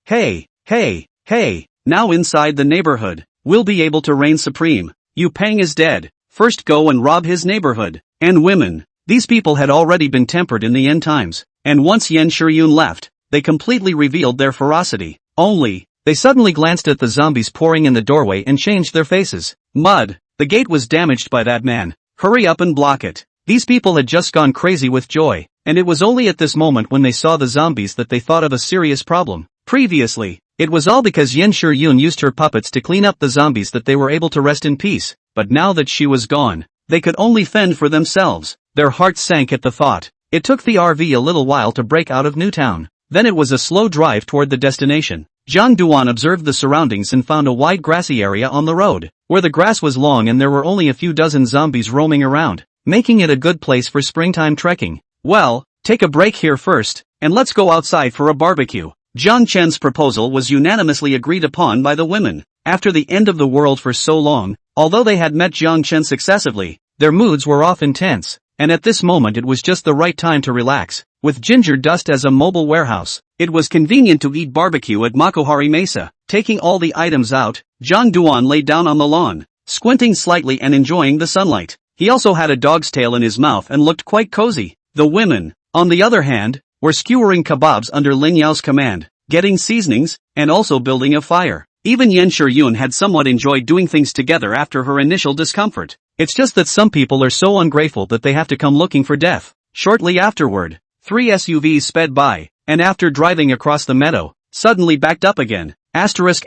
now inside the neighborhood, we'll be able to reign supreme. Yu Peng is dead. First go and rob his neighborhood. And women. These people had already been tempered in the end times, and once Yen Shiryun left, they completely revealed their ferocity. Only, they suddenly glanced at the zombies pouring in the doorway and changed their faces. Mud, the gate was damaged by that man. Hurry up and block it. These people had just gone crazy with joy, and it was only at this moment when they saw the zombies that they thought of a serious problem. Previously, it was all because Yen Shiryun used her puppets to clean up the zombies that they were able to rest in peace, but now that she was gone, they could only fend for themselves. Their hearts sank at the thought. It took the RV a little while to break out of Newtown. Then it was a slow drive toward the destination. Jiang Duan observed the surroundings and found a wide grassy area on the road, where the grass was long and there were only a few dozen zombies roaming around, making it a good place for springtime trekking. Well, take a break here first, and let's go outside for a barbecue. Jiang Chen's proposal was unanimously agreed upon by the women. After the end of the world for so long, although they had met Jiang Chen successively, their moods were often tense, and at this moment it was just the right time to relax. With Ginger Dust as a mobile warehouse, it was convenient to eat barbecue at Makohari Mesa. Taking all the items out, Jiang Duan lay down on the lawn, squinting slightly and enjoying the sunlight. He also had a dog's tail in his mouth and looked quite cozy. The women, on the other hand, were skewering kebabs under Lin Yao's command, getting seasonings, and also building a fire. Even Yen Shiryun had somewhat enjoyed doing things together after her initial discomfort. It's just that some people are so ungrateful that they have to come looking for death. Shortly afterward, 3 SUVs sped by, and after driving across the meadow, suddenly backed up again. Asterisk.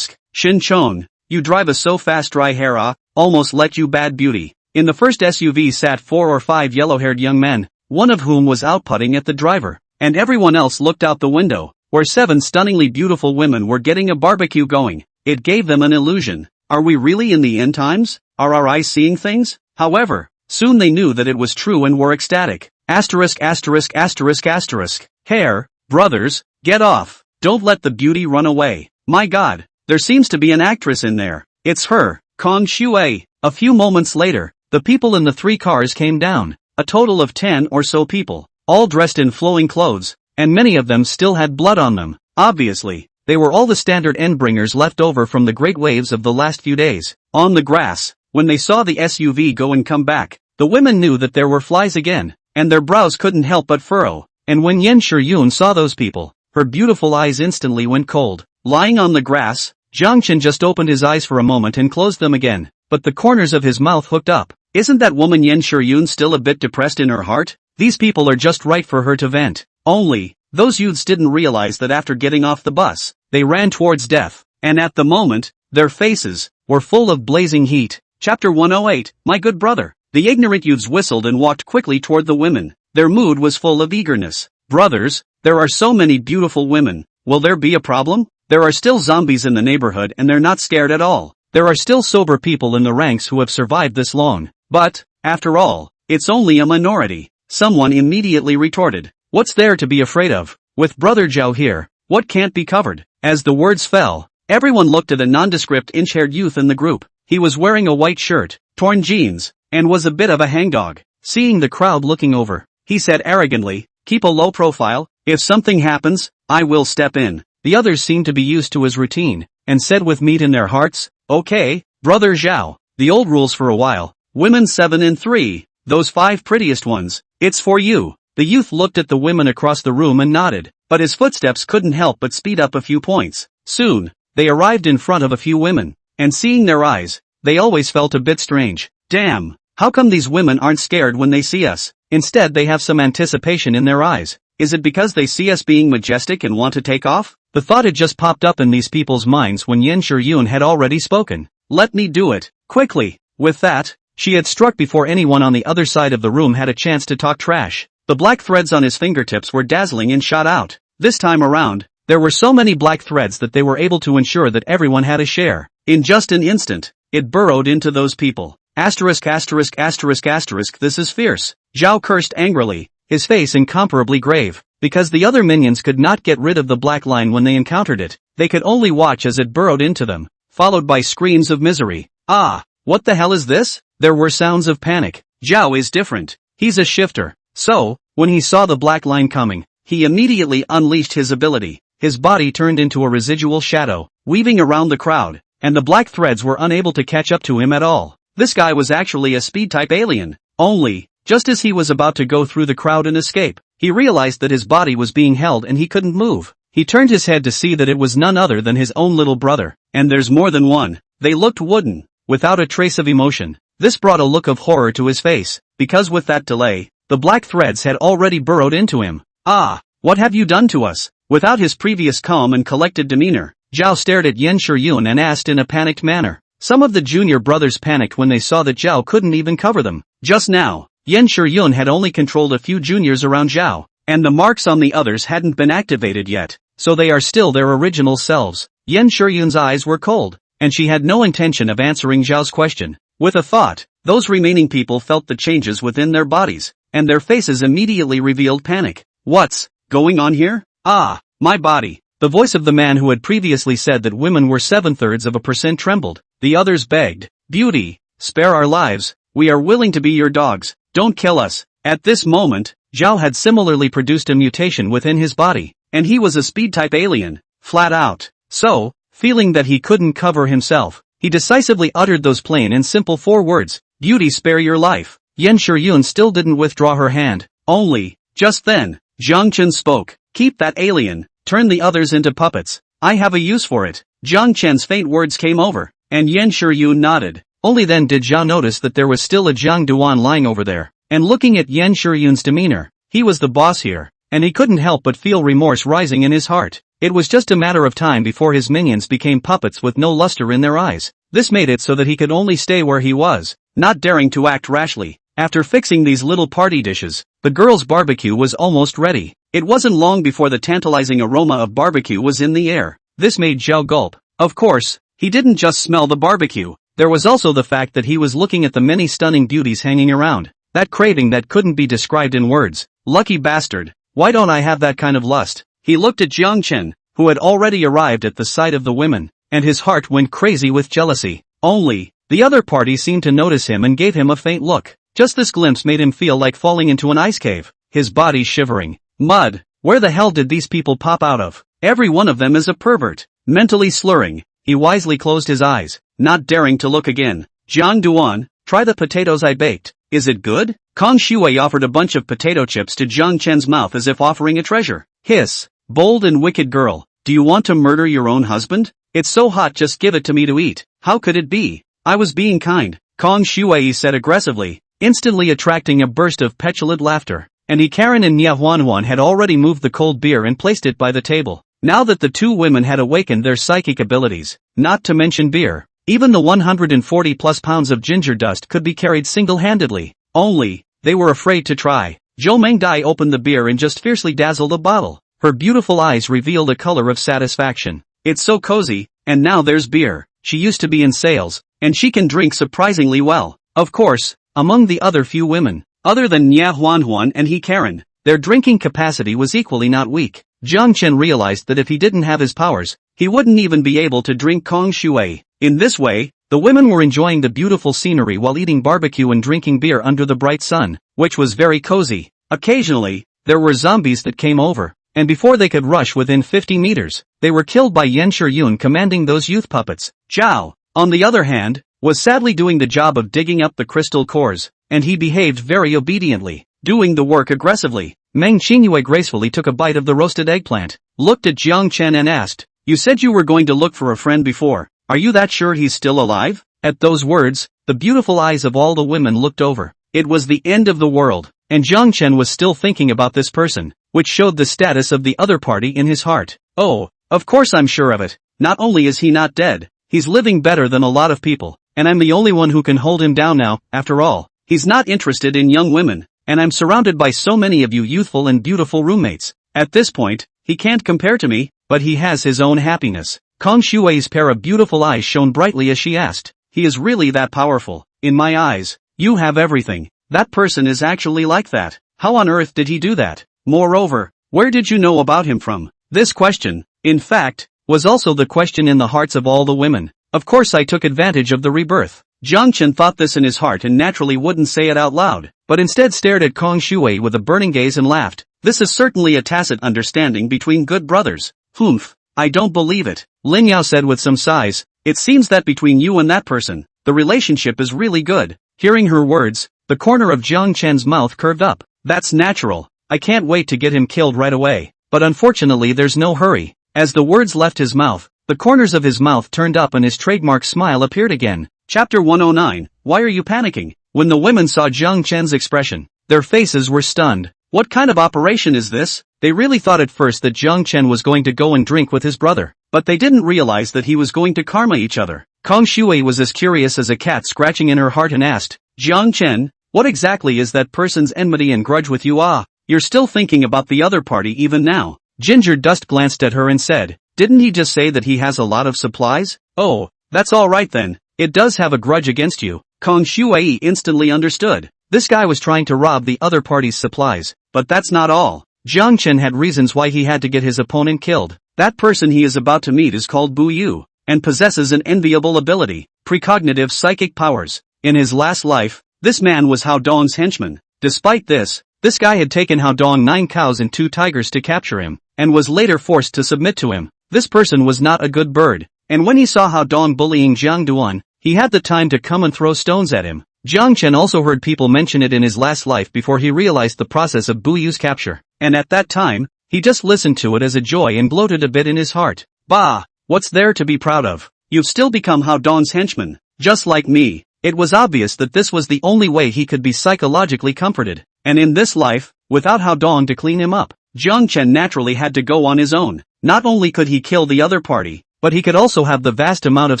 Shin Chong, you drive a so fast dry hair almost let you bad beauty. In the first SUV sat 4 or 5 yellow-haired young men, one of whom was outputting at the driver, and everyone else looked out the window, where 7 stunningly beautiful women were getting a barbecue going. It gave them an illusion. Are we really in the end times? Are our eyes seeing things? However, soon they knew that it was true and were ecstatic. Asterisk asterisk asterisk asterisk. Hair, brothers, get off. Don't let the beauty run away. My god, there seems to be an actress in there. It's her, Kong Shui. A few moments later, the people in the 3 cars came down, a total of 10 or so people, all dressed in flowing clothes, and many of them still had blood on them. Obviously, they were all the standard endbringers left over from the great waves of the last few days. On the grass, when they saw the SUV go and come back, the women knew that there were flies again, and their brows couldn't help but furrow. And when Yen Shiyun saw those people, her beautiful eyes instantly went cold. Lying on the grass, Zhang Chen just opened his eyes for a moment and closed them again, but the corners of his mouth hooked up. Isn't that woman Yen Shiyun still a bit depressed in her heart? These people are just right for her to vent. Only, those youths didn't realize that after getting off the bus, they ran towards death, and at the moment, their faces were full of blazing heat. Chapter 108, My Good Brother. The ignorant youths whistled and walked quickly toward the women. Their mood was full of eagerness. Brothers, there are so many beautiful women. Will there be a problem? There are still zombies in the neighborhood and they're not scared at all. There are still sober people in the ranks who have survived this long. But, after all, it's only a minority. Someone immediately retorted. What's there to be afraid of? With Brother Zhao here, what can't be covered? As the words fell, everyone looked at a nondescript inch-haired youth in the group. He was wearing a white shirt, torn jeans, and was a bit of a hangdog. Seeing the crowd looking over, he said arrogantly, keep a low profile, if something happens, I will step in. The others seemed to be used to his routine, and said with meat in their hearts, okay, Brother Zhao, the old rules for a while, women 7 and 3, those 5 prettiest ones, it's for you. The youth looked at the women across the room and nodded, but his footsteps couldn't help but speed up a few points. Soon, they arrived in front of a few women, and seeing their eyes, they always felt a bit strange. Damn, how come these women aren't scared when they see us? Instead they have some anticipation in their eyes. Is it because they see us being majestic and want to take off? The thought had just popped up in these people's minds when Yen Shiyun had already spoken. Let me do it, quickly. With that, she had struck before anyone on the other side of the room had a chance to talk trash. The black threads on his fingertips were dazzling and shot out. This time around, there were so many black threads that they were able to ensure that everyone had a share. In just an instant, it burrowed into those people. Asterisk asterisk asterisk asterisk, this is fierce. Zhao cursed angrily, his face incomparably grave. Because the other minions could not get rid of the black line when they encountered it, they could only watch as it burrowed into them, followed by screams of misery. Ah, what the hell is this? There were sounds of panic. Zhao is different. He's a shifter. So, when he saw the black line coming, he immediately unleashed his ability. His body turned into a residual shadow, weaving around the crowd, and the black threads were unable to catch up to him at all. This guy was actually a speed-type alien. Only, just as he was about to go through the crowd and escape, he realized that his body was being held and he couldn't move. He turned his head to see that it was none other than his own little brother. And there's more than one. They looked wooden, without a trace of emotion. This brought a look of horror to his face, because with that delay, the black threads had already burrowed into him. Ah, what have you done to us? Without his previous calm and collected demeanor, Zhao stared at Yen Shiyun and asked in a panicked manner. Some of the junior brothers panicked when they saw that Zhao couldn't even cover them. Just now, Yen Shiyun had only controlled a few juniors around Zhao, and the marks on the others hadn't been activated yet, so they are still their original selves. Yen Shiyun's eyes were cold, and she had no intention of answering Zhao's question. With a thought, those remaining people felt the changes within their bodies, and their faces immediately revealed panic. What's going on here? Ah, my body. The voice of the man who had previously said that women were 0.7% trembled. The others begged, Beauty, spare our lives, we are willing to be your dogs, don't kill us. At this moment, Zhao had similarly produced a mutation within his body, and he was a speed-type alien, flat out. So, feeling that he couldn't cover himself, he decisively uttered those plain and simple 4 words, Beauty, spare your life. Yen Shiyun still didn't withdraw her hand. Only, just then, Zhang Chen spoke. Keep that alien, turn the others into puppets. I have a use for it. Zhang Chen's faint words came over, and Yen Shiyun nodded. Only then did Zhao notice that there was still a Jiang Duan lying over there, and looking at Yen Shiyun's demeanor, he was the boss here, and he couldn't help but feel remorse rising in his heart. It was just a matter of time before his minions became puppets with no luster in their eyes. This made it so that he could only stay where he was, not daring to act rashly. After fixing these little party dishes, the girls' barbecue was almost ready. It wasn't long before the tantalizing aroma of barbecue was in the air. This made Zhao gulp. Of course, he didn't just smell the barbecue, There was also the fact that he was looking at the many stunning beauties hanging around. That craving that couldn't be described in words. Lucky bastard. Why don't I have that kind of lust? He looked at Jiang Chen, who had already arrived at the sight of the women, and his heart went crazy with jealousy. Only, the other party seemed to notice him and gave him a faint look. Just this glimpse made him feel like falling into an ice cave, his body shivering. Mud. Where the hell did these people pop out of? Every one of them is a pervert. Mentally slurring, he wisely closed his eyes, not daring to look again. Jiang Duan, try the potatoes I baked. Is it good? Kong Shui offered a bunch of potato chips to Jiang Chen's mouth as if offering a treasure. Hiss. Bold and wicked girl, do you want to murder your own husband? It's so hot, just give it to me to eat. How could it be? I was being kind, Kong Shui said aggressively, instantly attracting a burst of petulant laughter. And Karen and Nia Huanhuan had already moved the cold beer and placed it by the table. Now that the two women had awakened their psychic abilities, not to mention beer, even the 140 plus pounds of ginger dust could be carried single-handedly. Only, they were afraid to try. Zhou Mengdai opened the beer and just fiercely dazzled the bottle. Her beautiful eyes revealed a color of satisfaction. It's so cozy, and now there's beer. She used to be in sales, and she can drink surprisingly well. Of course, among the other few women, other than Nia Huanhuan and Karen, their drinking capacity was equally not weak. Jiang Chen realized that if he didn't have his powers, he wouldn't even be able to drink Kong Shui. In this way, the women were enjoying the beautiful scenery while eating barbecue and drinking beer under the bright sun, which was very cozy. Occasionally, there were zombies that came over, and before they could rush within 50 meters, they were killed by Yan Shiyun commanding those youth puppets. Zhao, on the other hand, was sadly doing the job of digging up the crystal cores, and he behaved very obediently, doing the work aggressively. Meng Qingyue gracefully took a bite of the roasted eggplant, looked at Jiang Chen and asked, you said you were going to look for a friend before. Are you that sure he's still alive? At those words, the beautiful eyes of all the women looked over. It was the end of the world, and Jiang Chen was still thinking about this person, which showed the status of the other party in his heart. Oh, of course I'm sure of it. Not only is he not dead, he's living better than a lot of people, and I'm the only one who can hold him down now. After all, he's not interested in young women, and I'm surrounded by so many of you youthful and beautiful roommates. At this point, he can't compare to me, but he has his own happiness. Kong Shui's pair of beautiful eyes shone brightly as she asked, he is really that powerful? In my eyes, you have everything. That person is actually like that. How on earth did he do that? Moreover, where did you know about him from? This question, in fact, was also the question in the hearts of all the women. Of course I took advantage of the rebirth. Jiang Chen thought this in his heart and naturally wouldn't say it out loud, but instead stared at Kong Shui with a burning gaze and laughed. This is certainly a tacit understanding between good brothers. Humph, I don't believe it. Lin Yao said with some sighs, it seems that between you and that person, the relationship is really good. Hearing her words, the corner of Jiang Chen's mouth curved up. That's natural. I can't wait to get him killed right away. But unfortunately there's no hurry. As the words left his mouth, the corners of his mouth turned up and his trademark smile appeared again. Chapter 109, Why are you panicking? When the women saw Jiang Chen's expression, their faces were stunned. What kind of operation is this? They really thought at first that Jiang Chen was going to go and drink with his brother, but they didn't realize that he was going to karma each other. Kong Shui was as curious as a cat scratching in her heart and asked, Jiang Chen, what exactly is that person's enmity and grudge with you? Ah, you're still thinking about the other party even now. Ginger Dust glanced at her and said, didn't he just say that he has a lot of supplies? Oh, that's all right then. It does have a grudge against you. Kong Shui instantly understood. This guy was trying to rob the other party's supplies, but that's not all. Jiang Chen had reasons why he had to get his opponent killed. That person he is about to meet is called Bu Yu, and possesses an enviable ability, precognitive psychic powers. In his last life, this man was Hao Dong's henchman. Despite this guy had taken Hao Dong 9 cows and 2 tigers to capture him, and was later forced to submit to him. This person was not a good bird, and when he saw Hao Dong bullying Jiang Duan, he had the time to come and throw stones at him. Jiang Chen also heard people mention it in his last life before he realized the process of Bu Yu's capture, and at that time, he just listened to it as a joy and gloated a bit in his heart. Bah, what's there to be proud of? You've still become Hao Dong's henchman, just like me. It was obvious that this was the only way he could be psychologically comforted, and in this life, without Hao Dong to clean him up, Jiang Chen naturally had to go on his own. Not only could he kill the other party, but he could also have the vast amount of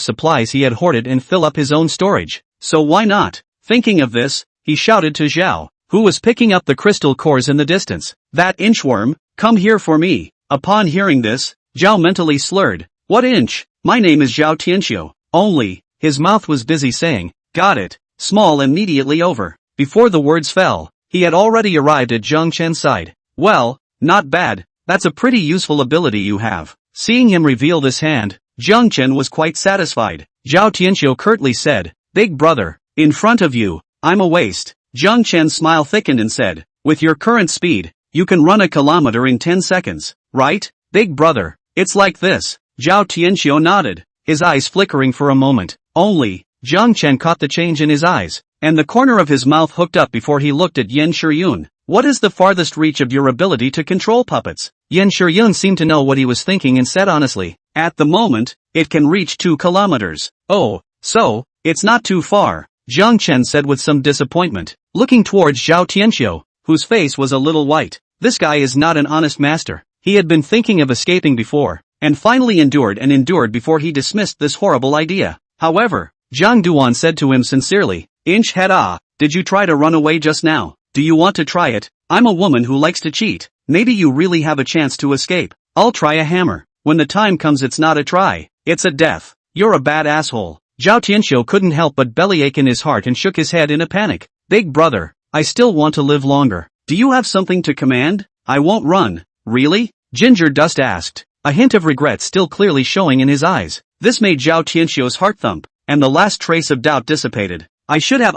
supplies he had hoarded and fill up his own storage. So why not? Thinking of this, he shouted to Zhao, who was picking up the crystal cores in the distance. That inchworm, come here for me. Upon hearing this, Zhao mentally slurred. What inch? My name is Zhao Tianxiu. Only, His mouth was busy saying, "Got it." Small immediately over. Before the words fell, he had already arrived at Zhang Chen's side. "Well, not bad, that's a pretty useful ability you have." Seeing him reveal this hand, Zhang Chen was quite satisfied. Zhao Tianxiu curtly said, "Big brother, in front of you, I'm a waste." Zhang Chen's smile thickened and said, "With your current speed, you can run a kilometer in 10 seconds, right, big brother?" "It's like this." Zhao Tianxiu nodded, his eyes flickering for a moment. Only, Zhang Chen caught the change in his eyes, and the corner of his mouth hooked up before he looked at Yan Shiyun. "What is the farthest reach of your ability to control puppets?" Yan Shiyun seemed to know what he was thinking and said honestly, "At the moment, it can reach 2 kilometers. "Oh, so, it's not too far," Zhang Chen said with some disappointment, looking towards Zhao Tianxiu, whose face was a little white. This guy is not an honest master. He had been thinking of escaping before, and finally endured before he dismissed this horrible idea. However, Zhang Duan said to him sincerely, "Inch head did you try to run away just now? Do you want to try it? I'm a woman who likes to cheat. Maybe you really have a chance to escape. I'll try a hammer. When the time comes it's not a try, it's a death. You're a bad asshole." Zhao Tianxiu couldn't help but bellyache in his heart and shook his head in a panic. "Big brother, I still want to live longer. Do you have something to command?" "I won't run." "Really?" Ginger Dust asked, a hint of regret still clearly showing in his eyes. This made Zhao Tianxiu's heart thump, and the last trace of doubt dissipated. "I should have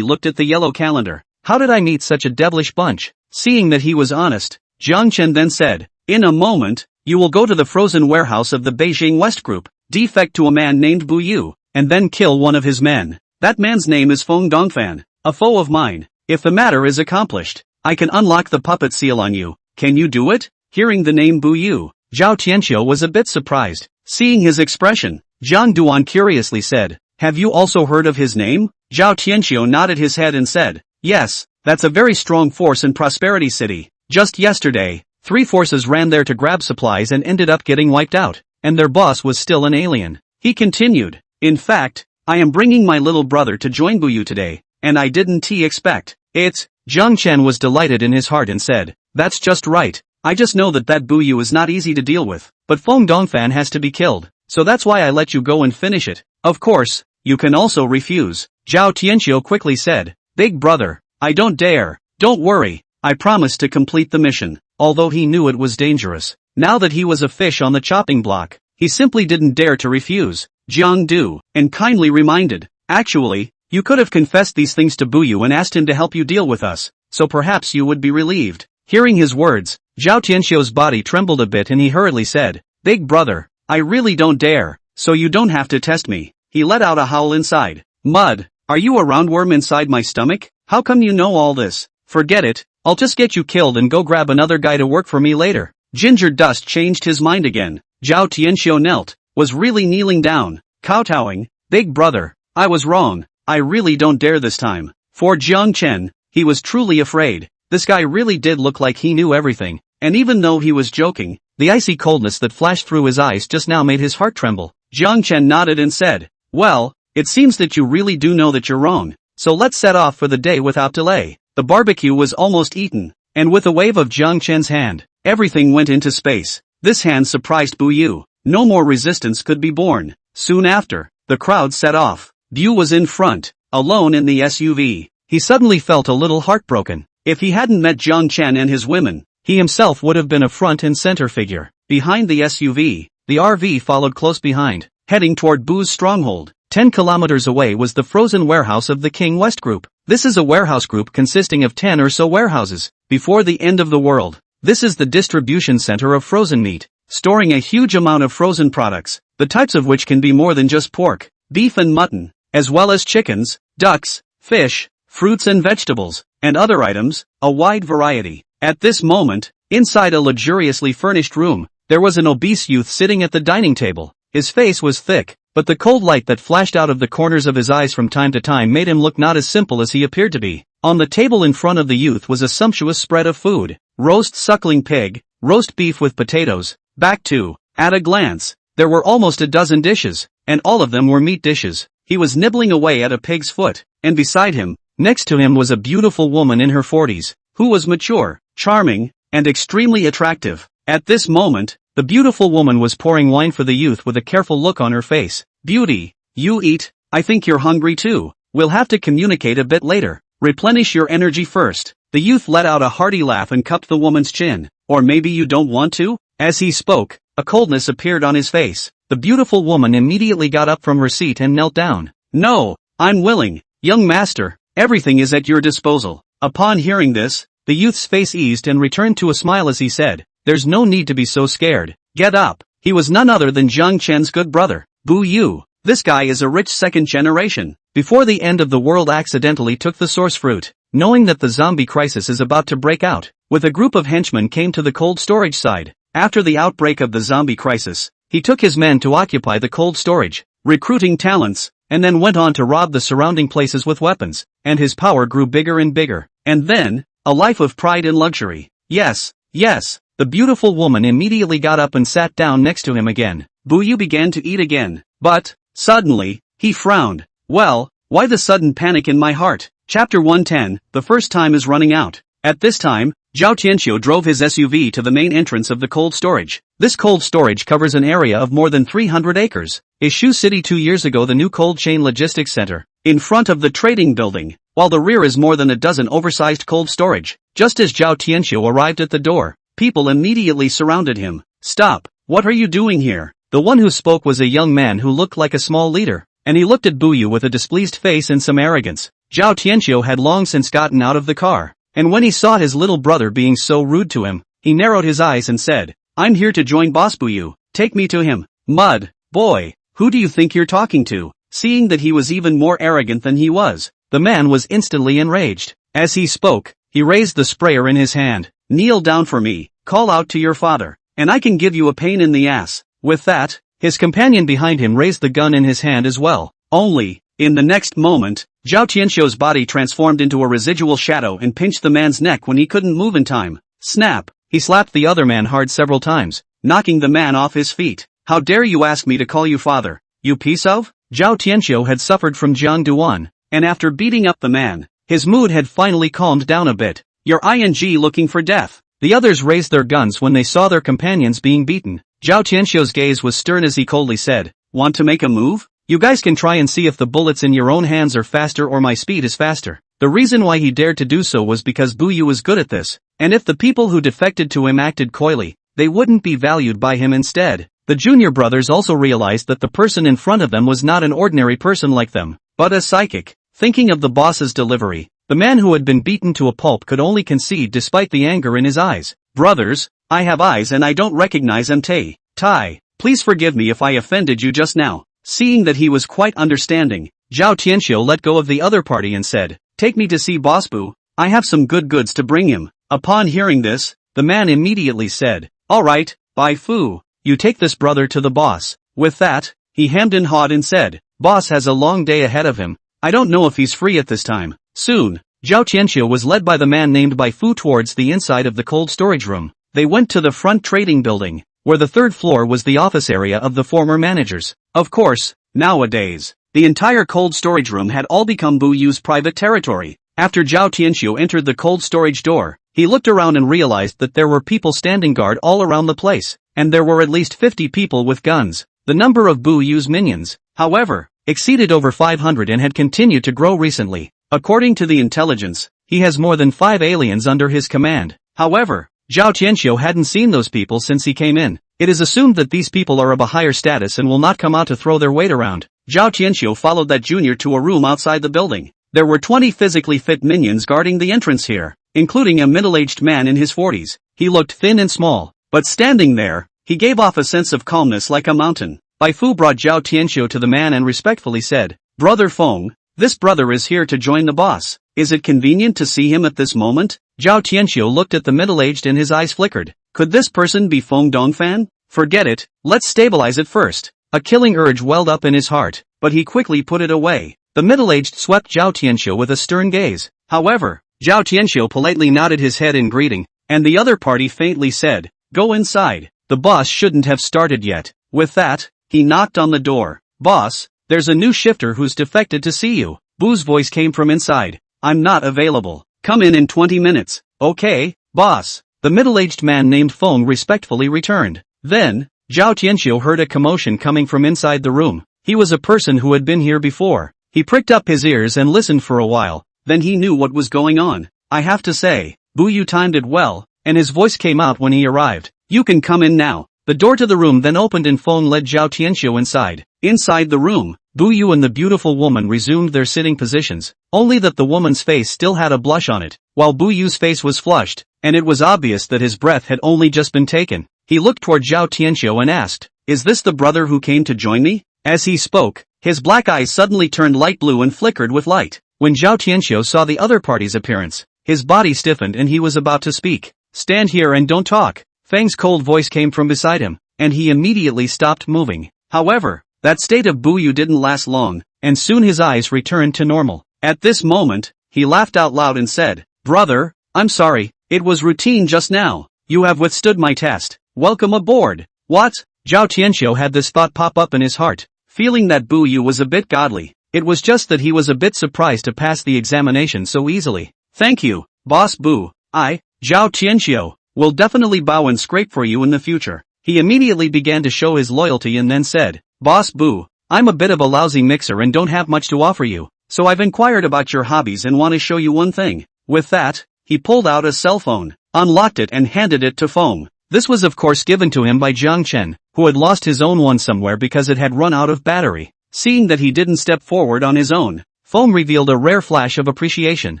looked at the yellow calendar. How did I meet such a devilish bunch?" Seeing that he was honest, Zhang Chen then said, "In a moment, you will go to the frozen warehouse of the Beijing West Group, defect to a man named Bu Yu, and then kill one of his men. That man's name is Feng Dongfan, a foe of mine. If the matter is accomplished, I can unlock the puppet seal on you. Can you do it?" Hearing the name Bu Yu, Zhao Tianxiu was a bit surprised. Seeing his expression, Zhang Duan curiously said, "Have you also heard of his name?" Zhao Tianxiu nodded his head and said, "Yes, that's a very strong force in Prosperity City. Just yesterday, 3 forces ran there to grab supplies and ended up getting wiped out, and their boss was still an alien." He continued, "In fact, I am bringing my little brother to join Bu Yu today, and I didn't expect it." Zhang Chen was delighted in his heart and said, "That's just right. I just know that Bu Yu is not easy to deal with, but Feng Dongfan has to be killed, so that's why I let you go and finish it. Of course, you can also refuse." Zhao Tianxiu quickly said, "Big brother, I don't dare. Don't worry, I promise to complete the mission." Although he knew it was dangerous, now that he was a fish on the chopping block, he simply didn't dare to refuse. Jiang Du, and kindly reminded, "Actually, you could have confessed these things to Bu Yu and asked him to help you deal with us, so perhaps you would be relieved." Hearing his words, Zhao Tianxiu's body trembled a bit and he hurriedly said, "Big brother, I really don't dare, so you don't have to test me." He let out a howl inside. "Mud, are you a roundworm inside my stomach? How come you know all this?" "Forget it, I'll just get you killed and go grab another guy to work for me later." Ginger Dust changed his mind again. Zhao Tianxiu knelt, was really kneeling down, kowtowing, "Big brother, I was wrong, I really don't dare this time." For Jiang Chen, he was truly afraid. This guy really did look like he knew everything, and even though he was joking, the icy coldness that flashed through his eyes just now made his heart tremble. Jiang Chen nodded and said, "Well, it seems that you really do know that you're wrong, so let's set off for the day without delay." The barbecue was almost eaten, and with a wave of Jiang Chen's hand, everything went into space. This hand surprised Bu Yu. No more resistance could be borne. Soon after, the crowd set off. Bu was in front, alone in the SUV. He suddenly felt a little heartbroken. If he hadn't met Jiang Chen and his women, he himself would have been a front and center figure. Behind the SUV, the RV followed close behind, heading toward Bu's stronghold. 10 kilometers away was the frozen warehouse of the King West Group. This is a warehouse group consisting of 10 or so warehouses. Before the end of the world, this is the distribution center of frozen meat, storing a huge amount of frozen products, the types of which can be more than just pork, beef and mutton, as well as chickens, ducks, fish, fruits and vegetables, and other items, a wide variety. At this moment, inside a luxuriously furnished room, there was an obese youth sitting at the dining table. His face was thick, but the cold light that flashed out of the corners of his eyes from time to time made him look not as simple as he appeared to be. On the table in front of the youth was a sumptuous spread of food: roast suckling pig, roast beef with potatoes, back to. At a glance, there were almost a dozen dishes, and all of them were meat dishes. He was nibbling away at a pig's foot, and beside him, next to him was a beautiful woman in her 40s, who was mature, charming, and extremely attractive. At this moment, the beautiful woman was pouring wine for the youth with a careful look on her face. "Beauty, you eat, I think you're hungry too. We'll have to communicate a bit later. Replenish your energy first. The youth let out a hearty laugh and cupped the woman's chin. Or maybe you don't want to? As he spoke, a coldness appeared on his face. The beautiful woman immediately got up from her seat and knelt down. No, I'm willing, young master, everything is at your disposal. Upon hearing this, the youth's face eased and returned to a smile as he said, there's no need to be so scared. Get up. He was none other than Jiang Chen's good brother, Bu Yu. This guy is a rich second generation. Before the end of the world accidentally took the source fruit, knowing that the zombie crisis is about to break out, with a group of henchmen came to the cold storage side. After the outbreak of the zombie crisis, he took his men to occupy the cold storage, recruiting talents, and then went on to rob the surrounding places with weapons, and his power grew bigger and bigger. And then, a life of pride and luxury. Yes, yes, the beautiful woman immediately got up and sat down next to him again. Bu Yu began to eat again, but, suddenly, he frowned. Well, why the sudden panic in my heart? Chapter 110, the first time is running out. At this time, Zhao Tianqiu drove his SUV to the main entrance of the cold storage. This cold storage covers an area of more than 300 acres. Ishu City 2 years ago, the new cold chain logistics center, in front of the trading building, while the rear is more than a dozen oversized cold storage. Just as Zhao Tianqiu arrived at the door, people immediately surrounded him. Stop, what are you doing here? The one who spoke was a young man who looked like a small leader, and he looked at Bu Yu with a displeased face and some arrogance. Zhao Tianqiu had long since gotten out of the car, and when he saw his little brother being so rude to him, he narrowed his eyes and said, I'm here to join Boss Bu Yu, take me to him. Mud, boy, who do you think you're talking to? Seeing that he was even more arrogant than he was, the man was instantly enraged. As he spoke, he raised the sprayer in his hand. Kneel down for me, call out to your father, and I can give you a pain in the ass. With that, his companion behind him raised the gun in his hand as well. Only, in the next moment, Zhao Tianqiu's body transformed into a residual shadow and pinched the man's neck when he couldn't move in time. Snap! He slapped the other man hard several times, knocking the man off his feet. How dare you ask me to call you father, you piece of? Zhao Tianqiu had suffered from Jiang Duan, and after beating up the man, his mood had finally calmed down a bit. You're looking for death. The others raised their guns when they saw their companions being beaten. Zhao Tianqiu's gaze was stern as he coldly said, want to make a move? You guys can try and see if the bullets in your own hands are faster or my speed is faster. The reason why he dared to do so was because Bu Yu was good at this, and if the people who defected to him acted coyly, they wouldn't be valued by him instead. The junior brothers also realized that the person in front of them was not an ordinary person like them, but a psychic. Thinking of the boss's delivery, the man who had been beaten to a pulp could only concede despite the anger in his eyes. Brothers, I have eyes and I don't recognize them. Tai, please forgive me if I offended you just now. Seeing that he was quite understanding, Zhao Tianqiu let go of the other party and said, take me to see Boss Bu, I have some good goods to bring him. Upon hearing this, the man immediately said, alright, Bai Fu, you take this brother to the boss. With that, he hemmed and hawed and said, boss has a long day ahead of him, I don't know if he's free at this time. Soon, Zhao Tianqiu was led by the man named Bai Fu towards the inside of the cold storage room. They went to the front trading building, where the third floor was the office area of the former managers. Of course, nowadays, the entire cold storage room had all become Bu Yu's private territory. After Zhao Tianqiu entered the cold storage door, he looked around and realized that there were people standing guard all around the place, and there were at least 50 people with guns. The number of Bu Yu's minions, however, exceeded over 500 and had continued to grow recently. According to the intelligence, he has more than 5 aliens under his command. However, Zhao Tianqiu hadn't seen those people since he came in. It is assumed that these people are of a higher status and will not come out to throw their weight around. Zhao Tianqiu followed that junior to a room outside the building. There were 20 physically fit minions guarding the entrance here, including a middle-aged man in his 40s. He looked thin and small, but standing there, he gave off a sense of calmness like a mountain. Bai Fu brought Zhao Tianqiu to the man and respectfully said, Brother Feng, this brother is here to join the boss. Is it convenient to see him at this moment? Zhao Tianqiu looked at the middle-aged and his eyes flickered. Could this person be Feng Dongfan? Forget it, let's stabilize it first. A killing urge welled up in his heart, but he quickly put it away. The middle-aged swept Zhao Tianqiu with a stern gaze. However, Zhao Tianqiu politely nodded his head in greeting, and the other party faintly said, go inside. The boss shouldn't have started yet. With that, he knocked on the door. Boss, there's a new shifter who's defected to see you. Bu's voice came from inside. I'm not available. Come in 20 minutes. Okay, boss. The middle-aged man named Feng respectfully returned. Then, Zhao Tianqiu heard a commotion coming from inside the room. He was a person who had been here before. He pricked up his ears and listened for a while, then he knew what was going on. I have to say, Bu Yu timed it well, and his voice came out when he arrived. You can come in now. The door to the room then opened and Feng led Zhao Tianxiu inside. Inside the room, Bu Yu and the beautiful woman resumed their sitting positions, only that the woman's face still had a blush on it, while Bu Yu's face was flushed, and it was obvious that his breath had only just been taken. He looked toward Zhao Tianxiu and asked, "Is this the brother who came to join me?" As he spoke, his black eyes suddenly turned light blue and flickered with light. When Zhao Tianxiu saw the other party's appearance, his body stiffened and he was about to speak. "Stand here and don't talk." Fang's cold voice came from beside him, and he immediately stopped moving. However, that state of Bu Yu didn't last long, and soon his eyes returned to normal. At this moment, he laughed out loud and said, "Brother, I'm sorry, it was routine just now. You have withstood my test. Welcome aboard." What? Zhao Tianxiu had this thought pop up in his heart, feeling that Bu Yu was a bit godly. It was just that he was a bit surprised to pass the examination so easily. "Thank you, Boss Bu. I, Zhao Tianxiu, will definitely bow and scrape for you in the future." He immediately began to show his loyalty and then said, "Boss Bu, I'm a bit of a lousy mixer and don't have much to offer you, so I've inquired about your hobbies and want to show you one thing." With that, he pulled out a cell phone, unlocked it and handed it to Feng. This was of course given to him by Jiang Chen, who had lost his own one somewhere because it had run out of battery. Seeing that he didn't step forward on his own, Feng revealed a rare flash of appreciation.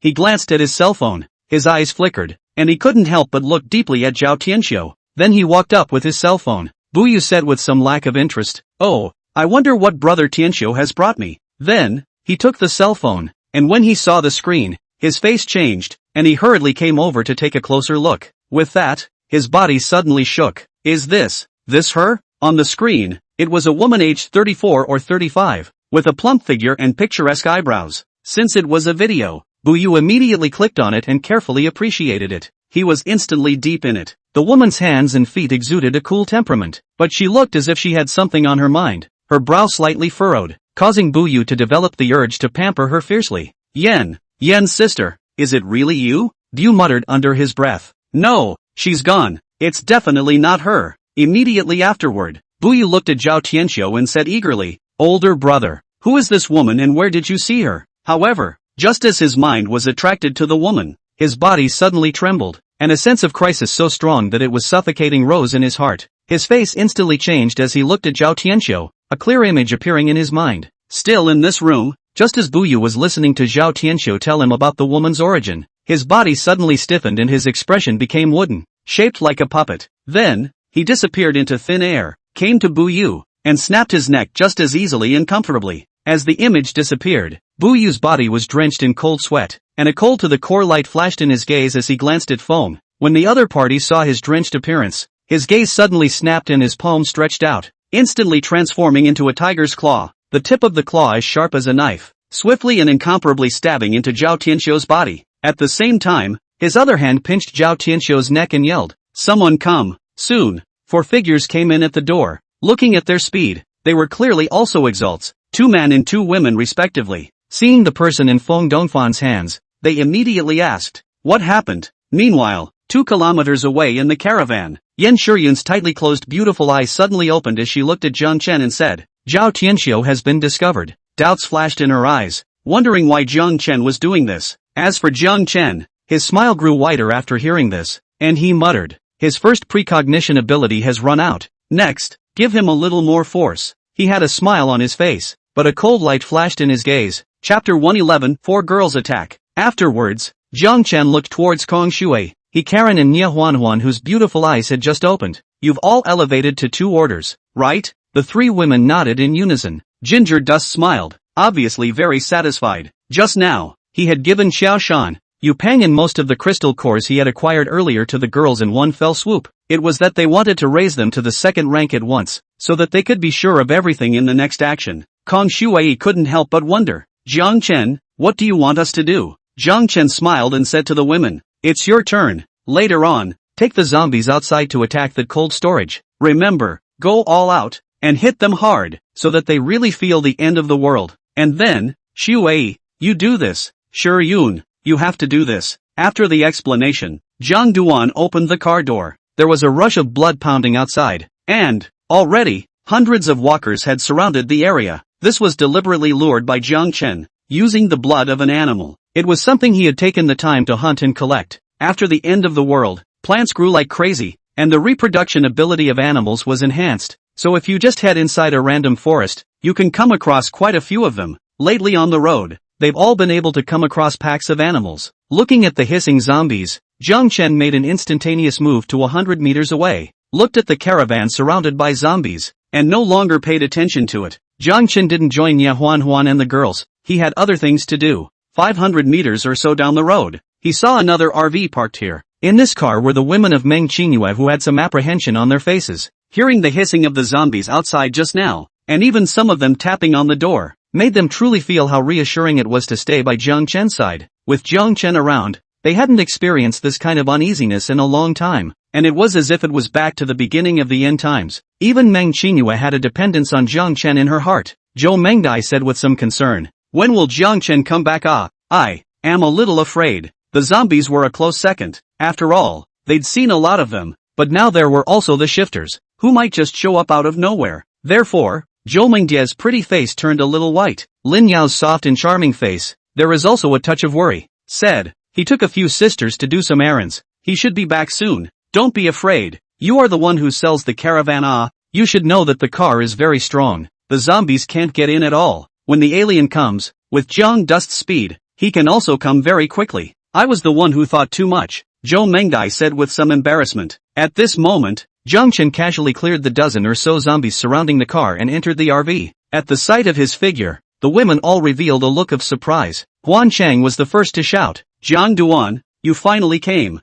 He glanced at his cell phone, his eyes flickered, and he couldn't help but look deeply at Zhao Tianxiu. Then he walked up with his cell phone. Bu Yu said with some lack of interest, "Oh, I wonder what brother Tianxiu has brought me." Then, he took the cell phone, and when he saw the screen, his face changed, and he hurriedly came over to take a closer look. With that, his body suddenly shook. "Is this her?" On the screen, it was a woman aged 34 or 35, with a plump figure and picturesque eyebrows. Since it was a video, Bu Yu immediately clicked on it and carefully appreciated it. He was instantly deep in it. The woman's hands and feet exuded a cool temperament, but she looked as if she had something on her mind. Her brow slightly furrowed, causing Bu Yu to develop the urge to pamper her fiercely. Yen's sister, is it really you?" Bu muttered under his breath. "No, she's gone. It's definitely not her." Immediately afterward, Bu Yu looked at Zhao Tianxiu and said eagerly, "Older brother, who is this woman and where did you see her?" However, just as his mind was attracted to the woman, his body suddenly trembled, and a sense of crisis so strong that it was suffocating rose in his heart. His face instantly changed as he looked at Zhao Tianxiu, a clear image appearing in his mind. Still in this room, just as Bu Yu was listening to Zhao Tianxiu tell him about the woman's origin, his body suddenly stiffened and his expression became wooden, shaped like a puppet. Then, he disappeared into thin air, came to Bu Yu, and snapped his neck just as easily and comfortably. As the image disappeared, Bu Yu's body was drenched in cold sweat, and a cold to the core light flashed in his gaze as he glanced at Feng. When the other party saw his drenched appearance, his gaze suddenly snapped and his palm stretched out, instantly transforming into a tiger's claw. The tip of the claw as sharp as a knife, swiftly and incomparably stabbing into Zhao Tianxiu's body. At the same time, his other hand pinched Zhao Tianxiu's neck and yelled, "Someone come, soon!" 4 figures came in at the door. Looking at their speed, they were clearly also exalts, 2 men and 2 women respectively. Seeing the person in Feng Dongfan's hands, they immediately asked, "What happened?" Meanwhile, 2 kilometers away in the caravan, Yan Shuyun's tightly closed beautiful eyes suddenly opened as she looked at Jiang Chen and said, "Zhao Tianxiu has been discovered." Doubts flashed in her eyes, wondering why Jiang Chen was doing this. As for Jiang Chen, his smile grew wider after hearing this, and he muttered, "His first precognition ability has run out. Next, give him a little more force." He had a smile on his face, but a cold light flashed in his gaze. Chapter 111, 4 Girls Attack. Afterwards, Jiang Chen looked towards Kong Shui, He Karen and Nia Huanhuan, whose beautiful eyes had just opened. "You've all elevated to 2 orders, right?" The 3 women nodded in unison. Ginger Dust smiled, obviously very satisfied. Just now, he had given Xiao Shan, Yu Peng and most of the crystal cores he had acquired earlier to the girls in one fell swoop. It was that they wanted to raise them to the 2nd rank at once, so that they could be sure of everything in the next action. Kong Shui couldn't help but wonder, "Jiang Chen, what do you want us to do?" Jiang Chen smiled and said to the women, "It's your turn. Later on, take the zombies outside to attack the cold storage. Remember, go all out, and hit them hard, so that they really feel the end of the world. And then, Shui, you do this. Sure Yun, you have to do this." After the explanation, Zhang Duan opened the car door. There was a rush of blood pounding outside, and, already, Hundreds of walkers had surrounded the area. This was deliberately lured by Jiang Chen, using the blood of an animal. It was something he had taken the time to hunt and collect. After the end of the world, plants grew like crazy, and the reproduction ability of animals was enhanced. So if you just head inside a random forest, you can come across quite a few of them. Lately on the road, they've all been able to come across packs of animals. Looking at the hissing zombies, Jiang Chen made an instantaneous move to 100 meters away, looked at the caravan surrounded by zombies, and no longer paid attention to it. Jiang Chen didn't join Ye Huan and the girls. He had other things to do. 500 meters or so down the road, he saw another RV parked here. In this car were the women of Meng Qingyue, who had some apprehension on their faces. Hearing the hissing of the zombies outside just now, and even some of them tapping on the door, made them truly feel how reassuring it was to stay by Jiang Chen's side. With Jiang Chen around, they hadn't experienced this kind of uneasiness in a long time, and it was as if it was back to the beginning of the end times. Even Meng Qingyue had a dependence on Jiang Chen in her heart. Zhou Mengdai said with some concern, "When will Jiang Chen come back? I am a little afraid." The zombies were a close second. After all, they'd seen a lot of them, but now there were also the shifters, who might just show up out of nowhere. Therefore, Zhou Mengdia's pretty face turned a little white. Lin Yao's soft and charming face, there is also a touch of worry, said, "He took a few sisters to do some errands. He should be back soon. Don't be afraid. You are the one who sells the caravan. You should know that the car is very strong. The zombies can't get in at all. When the alien comes, with Jiang Dust's speed, he can also come very quickly. I was the one who thought too much," Zhou Mengdai said with some embarrassment. At this moment, Jiang Chen casually cleared the dozen or so zombies surrounding the car and entered the RV. At the sight of his figure, the women all revealed a look of surprise. Huan Chang was the first to shout, "Jiang Duan, you finally came.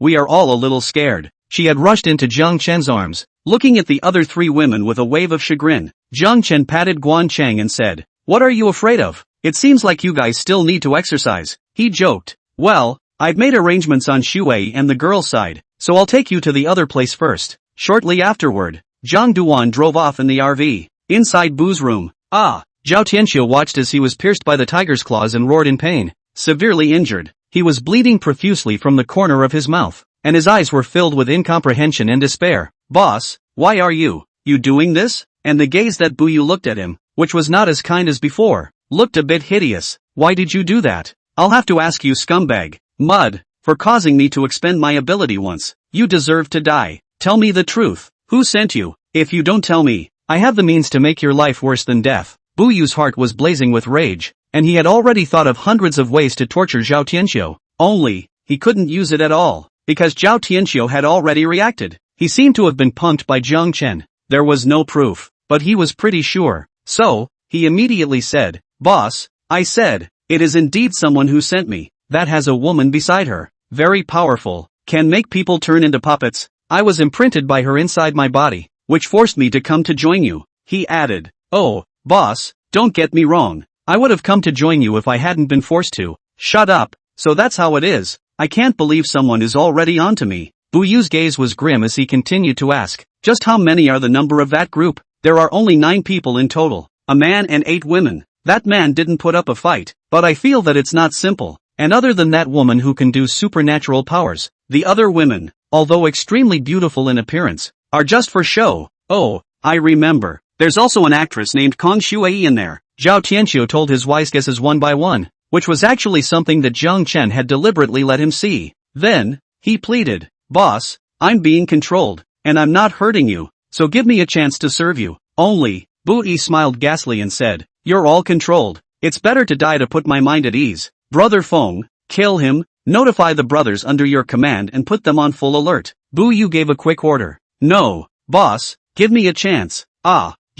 We are all a little scared." She had rushed into Jiang Chen's arms, looking at the other three women with a wave of chagrin. Jiang Chen patted Guan Chang and said, "What are you afraid of? It seems like you guys still need to exercise." He joked, "Well, I've made arrangements on Shuwei and the girls' side, so I'll take you to the other place first." Shortly afterward, Jiang Duan drove off in the RV. Inside Bu's room, Zhao Tianxiu watched as he was pierced by the tiger's claws and roared in pain. Severely injured, he was bleeding profusely from the corner of his mouth, and his eyes were filled with incomprehension and despair. "Boss, why are you doing this?" And the gaze that Bu Yu looked at him, which was not as kind as before, looked a bit hideous. "Why did you do that? I'll have to ask you, scumbag, mud, for causing me to expend my ability once. You deserve to die. Tell me the truth. Who sent you? If you don't tell me, I have the means to make your life worse than death." Bu Yu's heart was blazing with rage, and he had already thought of hundreds of ways to torture Zhao Tianxiu. Only, he couldn't use it at all, because Zhao Tianxiu had already reacted. He seemed to have been punked by Jiang Chen. There was no proof, but he was pretty sure. So, he immediately said, "Boss, I said, it is indeed someone who sent me, that has a woman beside her, very powerful, can make people turn into puppets. I was imprinted by her inside my body, which forced me to come to join you." He added, "Oh, boss, don't get me wrong. I would have come to join you if I hadn't been forced to." "Shut up. So that's how it is. I can't believe someone is already onto me." Bu Yu's gaze was grim as he continued to ask, "Just how many are the number of that group?" "There are only 9 people in total, a man and 8 women. That man didn't put up a fight, but I feel that it's not simple. And other than that woman who can do supernatural powers, the other women, although extremely beautiful in appearance, are just for show." "Oh, I remember. There's also an actress named Kong Shuai in there." Zhao Tianxiu told his wise guesses one by one, which was actually something that Jiang Chen had deliberately let him see. Then, he pleaded, "Boss, I'm being controlled, and I'm not hurting you, so give me a chance to serve you." "Only," Bu Yi smiled ghastly and said, "You're all controlled. It's better to die to put my mind at ease. Brother Feng, kill him, notify the brothers under your command and put them on full alert." Bu Yu gave a quick order. "No, boss, give me a chance."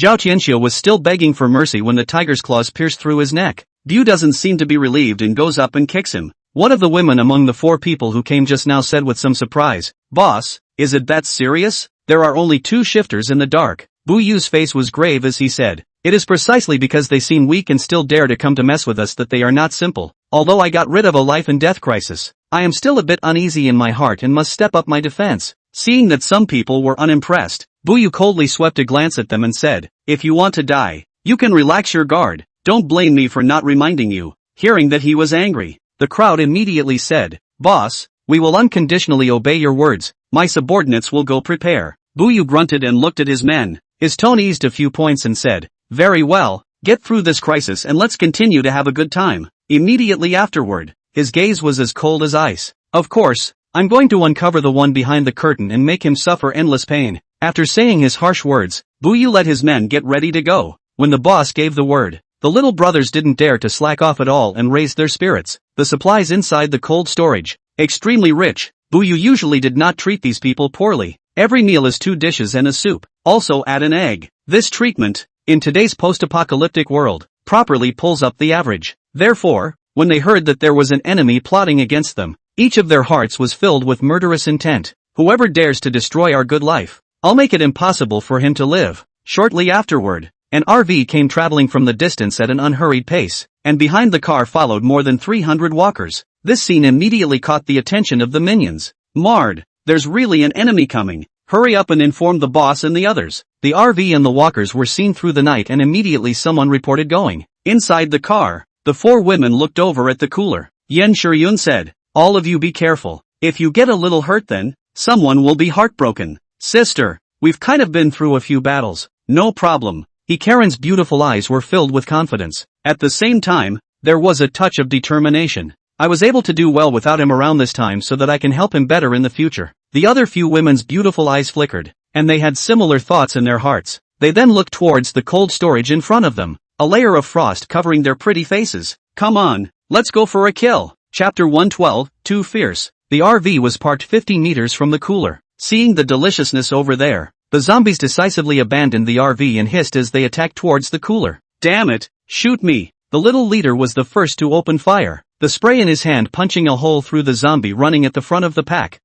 Zhao Tianxiu was still begging for mercy when the tiger's claws pierced through his neck. Bu doesn't seem to be relieved and goes up and kicks him. One of the women among the 4 people who came just now said with some surprise, "Boss, is it that serious? There are only 2 shifters in the dark." Bu Yu's face was grave as he said, "It is precisely because they seem weak and still dare to come to mess with us that they are not simple. Although I got rid of a life and death crisis, I am still a bit uneasy in my heart and must step up my defense." Seeing that some people were unimpressed, Bu Yu coldly swept a glance at them and said, "If you want to die, you can relax your guard. Don't blame me for not reminding you." Hearing that he was angry, the crowd immediately said, "Boss, we will unconditionally obey your words. My subordinates will go prepare." Bu Yu grunted and looked at his men. His tone eased a few points and said, "Very well, get through this crisis and let's continue to have a good time." Immediately afterward, his gaze was as cold as ice. "Of course, I'm going to uncover the one behind the curtain and make him suffer endless pain." After saying his harsh words, Buyu let his men get ready to go. When the boss gave the word, the little brothers didn't dare to slack off at all and raised their spirits. The supplies inside the cold storage, extremely rich. Buyu usually did not treat these people poorly. Every meal is 2 dishes and a soup. Also add an egg. This treatment, in today's post-apocalyptic world, properly pulls up the average. Therefore, when they heard that there was an enemy plotting against them, each of their hearts was filled with murderous intent. Whoever dares to destroy our good life, I'll make it impossible for him to live. Shortly afterward, an RV came traveling from the distance at an unhurried pace, and behind the car followed more than 300 walkers. This scene immediately caught the attention of the minions. "Mard, there's really an enemy coming. Hurry up and inform the boss and the others." The RV and the walkers were seen through the night and immediately someone reported going. Inside the car, the 4 women looked over at the cooler. Yen Shiryun said, "All of you be careful. If you get a little hurt then, someone will be heartbroken." "Sister, we've kind of been through a few battles." "No problem." Karen's beautiful eyes were filled with confidence. At the same time, there was a touch of determination. "I was able to do well without him around this time so that I can help him better in the future." The other few women's beautiful eyes flickered, and they had similar thoughts in their hearts. They then looked towards the cold storage in front of them, a layer of frost covering their pretty faces. "Come on, let's go for a kill." Chapter 112, Too Fierce. The RV was parked 50 meters from the cooler. Seeing the deliciousness over there, the zombies decisively abandoned the RV and hissed as they attacked towards the cooler. "Damn it, shoot me." The little leader was the first to open fire, the spray in his hand punching a hole through the zombie running at the front of the pack.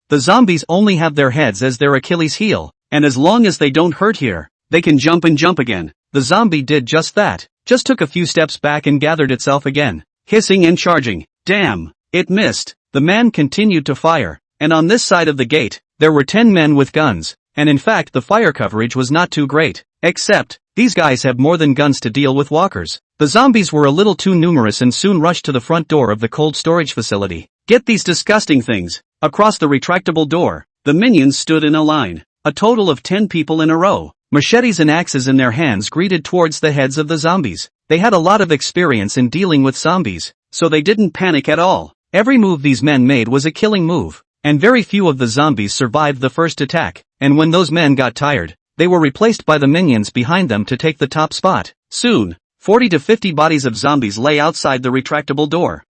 The zombies only have their heads as their Achilles heel, and as long as they don't hurt here, they can jump and jump again. The zombie did just that, just took a few steps back and gathered itself again, hissing and charging. Damn, it missed. The man continued to fire, and on this side of the gate, there were 10 men with guns, and in fact the fire coverage was not too great, except, these guys have more than guns to deal with walkers. The zombies were a little too numerous and soon rushed to the front door of the cold storage facility. "Get these disgusting things." Across the retractable door, the minions stood in a line, a total of 10 people in a row, machetes and axes in their hands greeted towards the heads of the zombies. They had a lot of experience in dealing with zombies, so they didn't panic at all. Every move these men made was a killing move, and very few of the zombies survived the first attack, and when those men got tired, they were replaced by the minions behind them to take the top spot. Soon, 40 to 50 bodies of zombies lay outside the retractable door.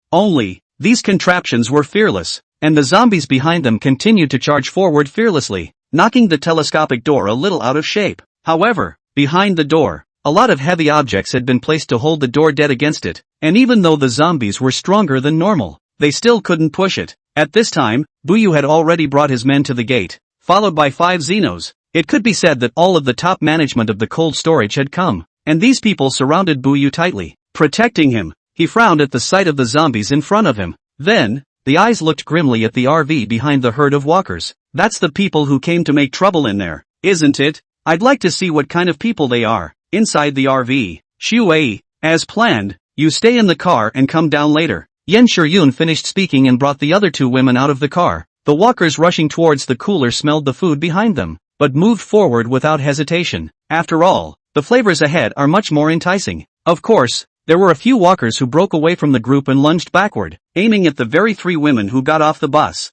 These contraptions were fearless, and the zombies behind them continued to charge forward fearlessly, knocking the telescopic door a little out of shape. However, behind the door, a lot of heavy objects had been placed to hold the door dead against it, and even though the zombies were stronger than normal, they still couldn't push it. At this time, Buyu had already brought his men to the gate, followed by 5 Xenos. It could be said that all of the top management of the cold storage had come, and these people surrounded Buyu tightly, protecting him. He frowned at the sight of the zombies in front of him. Then, the eyes looked grimly at the RV behind the herd of walkers. "That's the people who came to make trouble in there, isn't it? I'd like to see what kind of people they are." Inside the RV, Shuei, as planned, "You stay in the car and come down later." Yen Shiryun finished speaking and brought the other 2 women out of the car. The walkers rushing towards the cooler smelled the food behind them, but moved forward without hesitation. After all, the flavors ahead are much more enticing. Of course, there were a few walkers who broke away from the group and lunged backward, aiming at the very 3 women who got off the bus.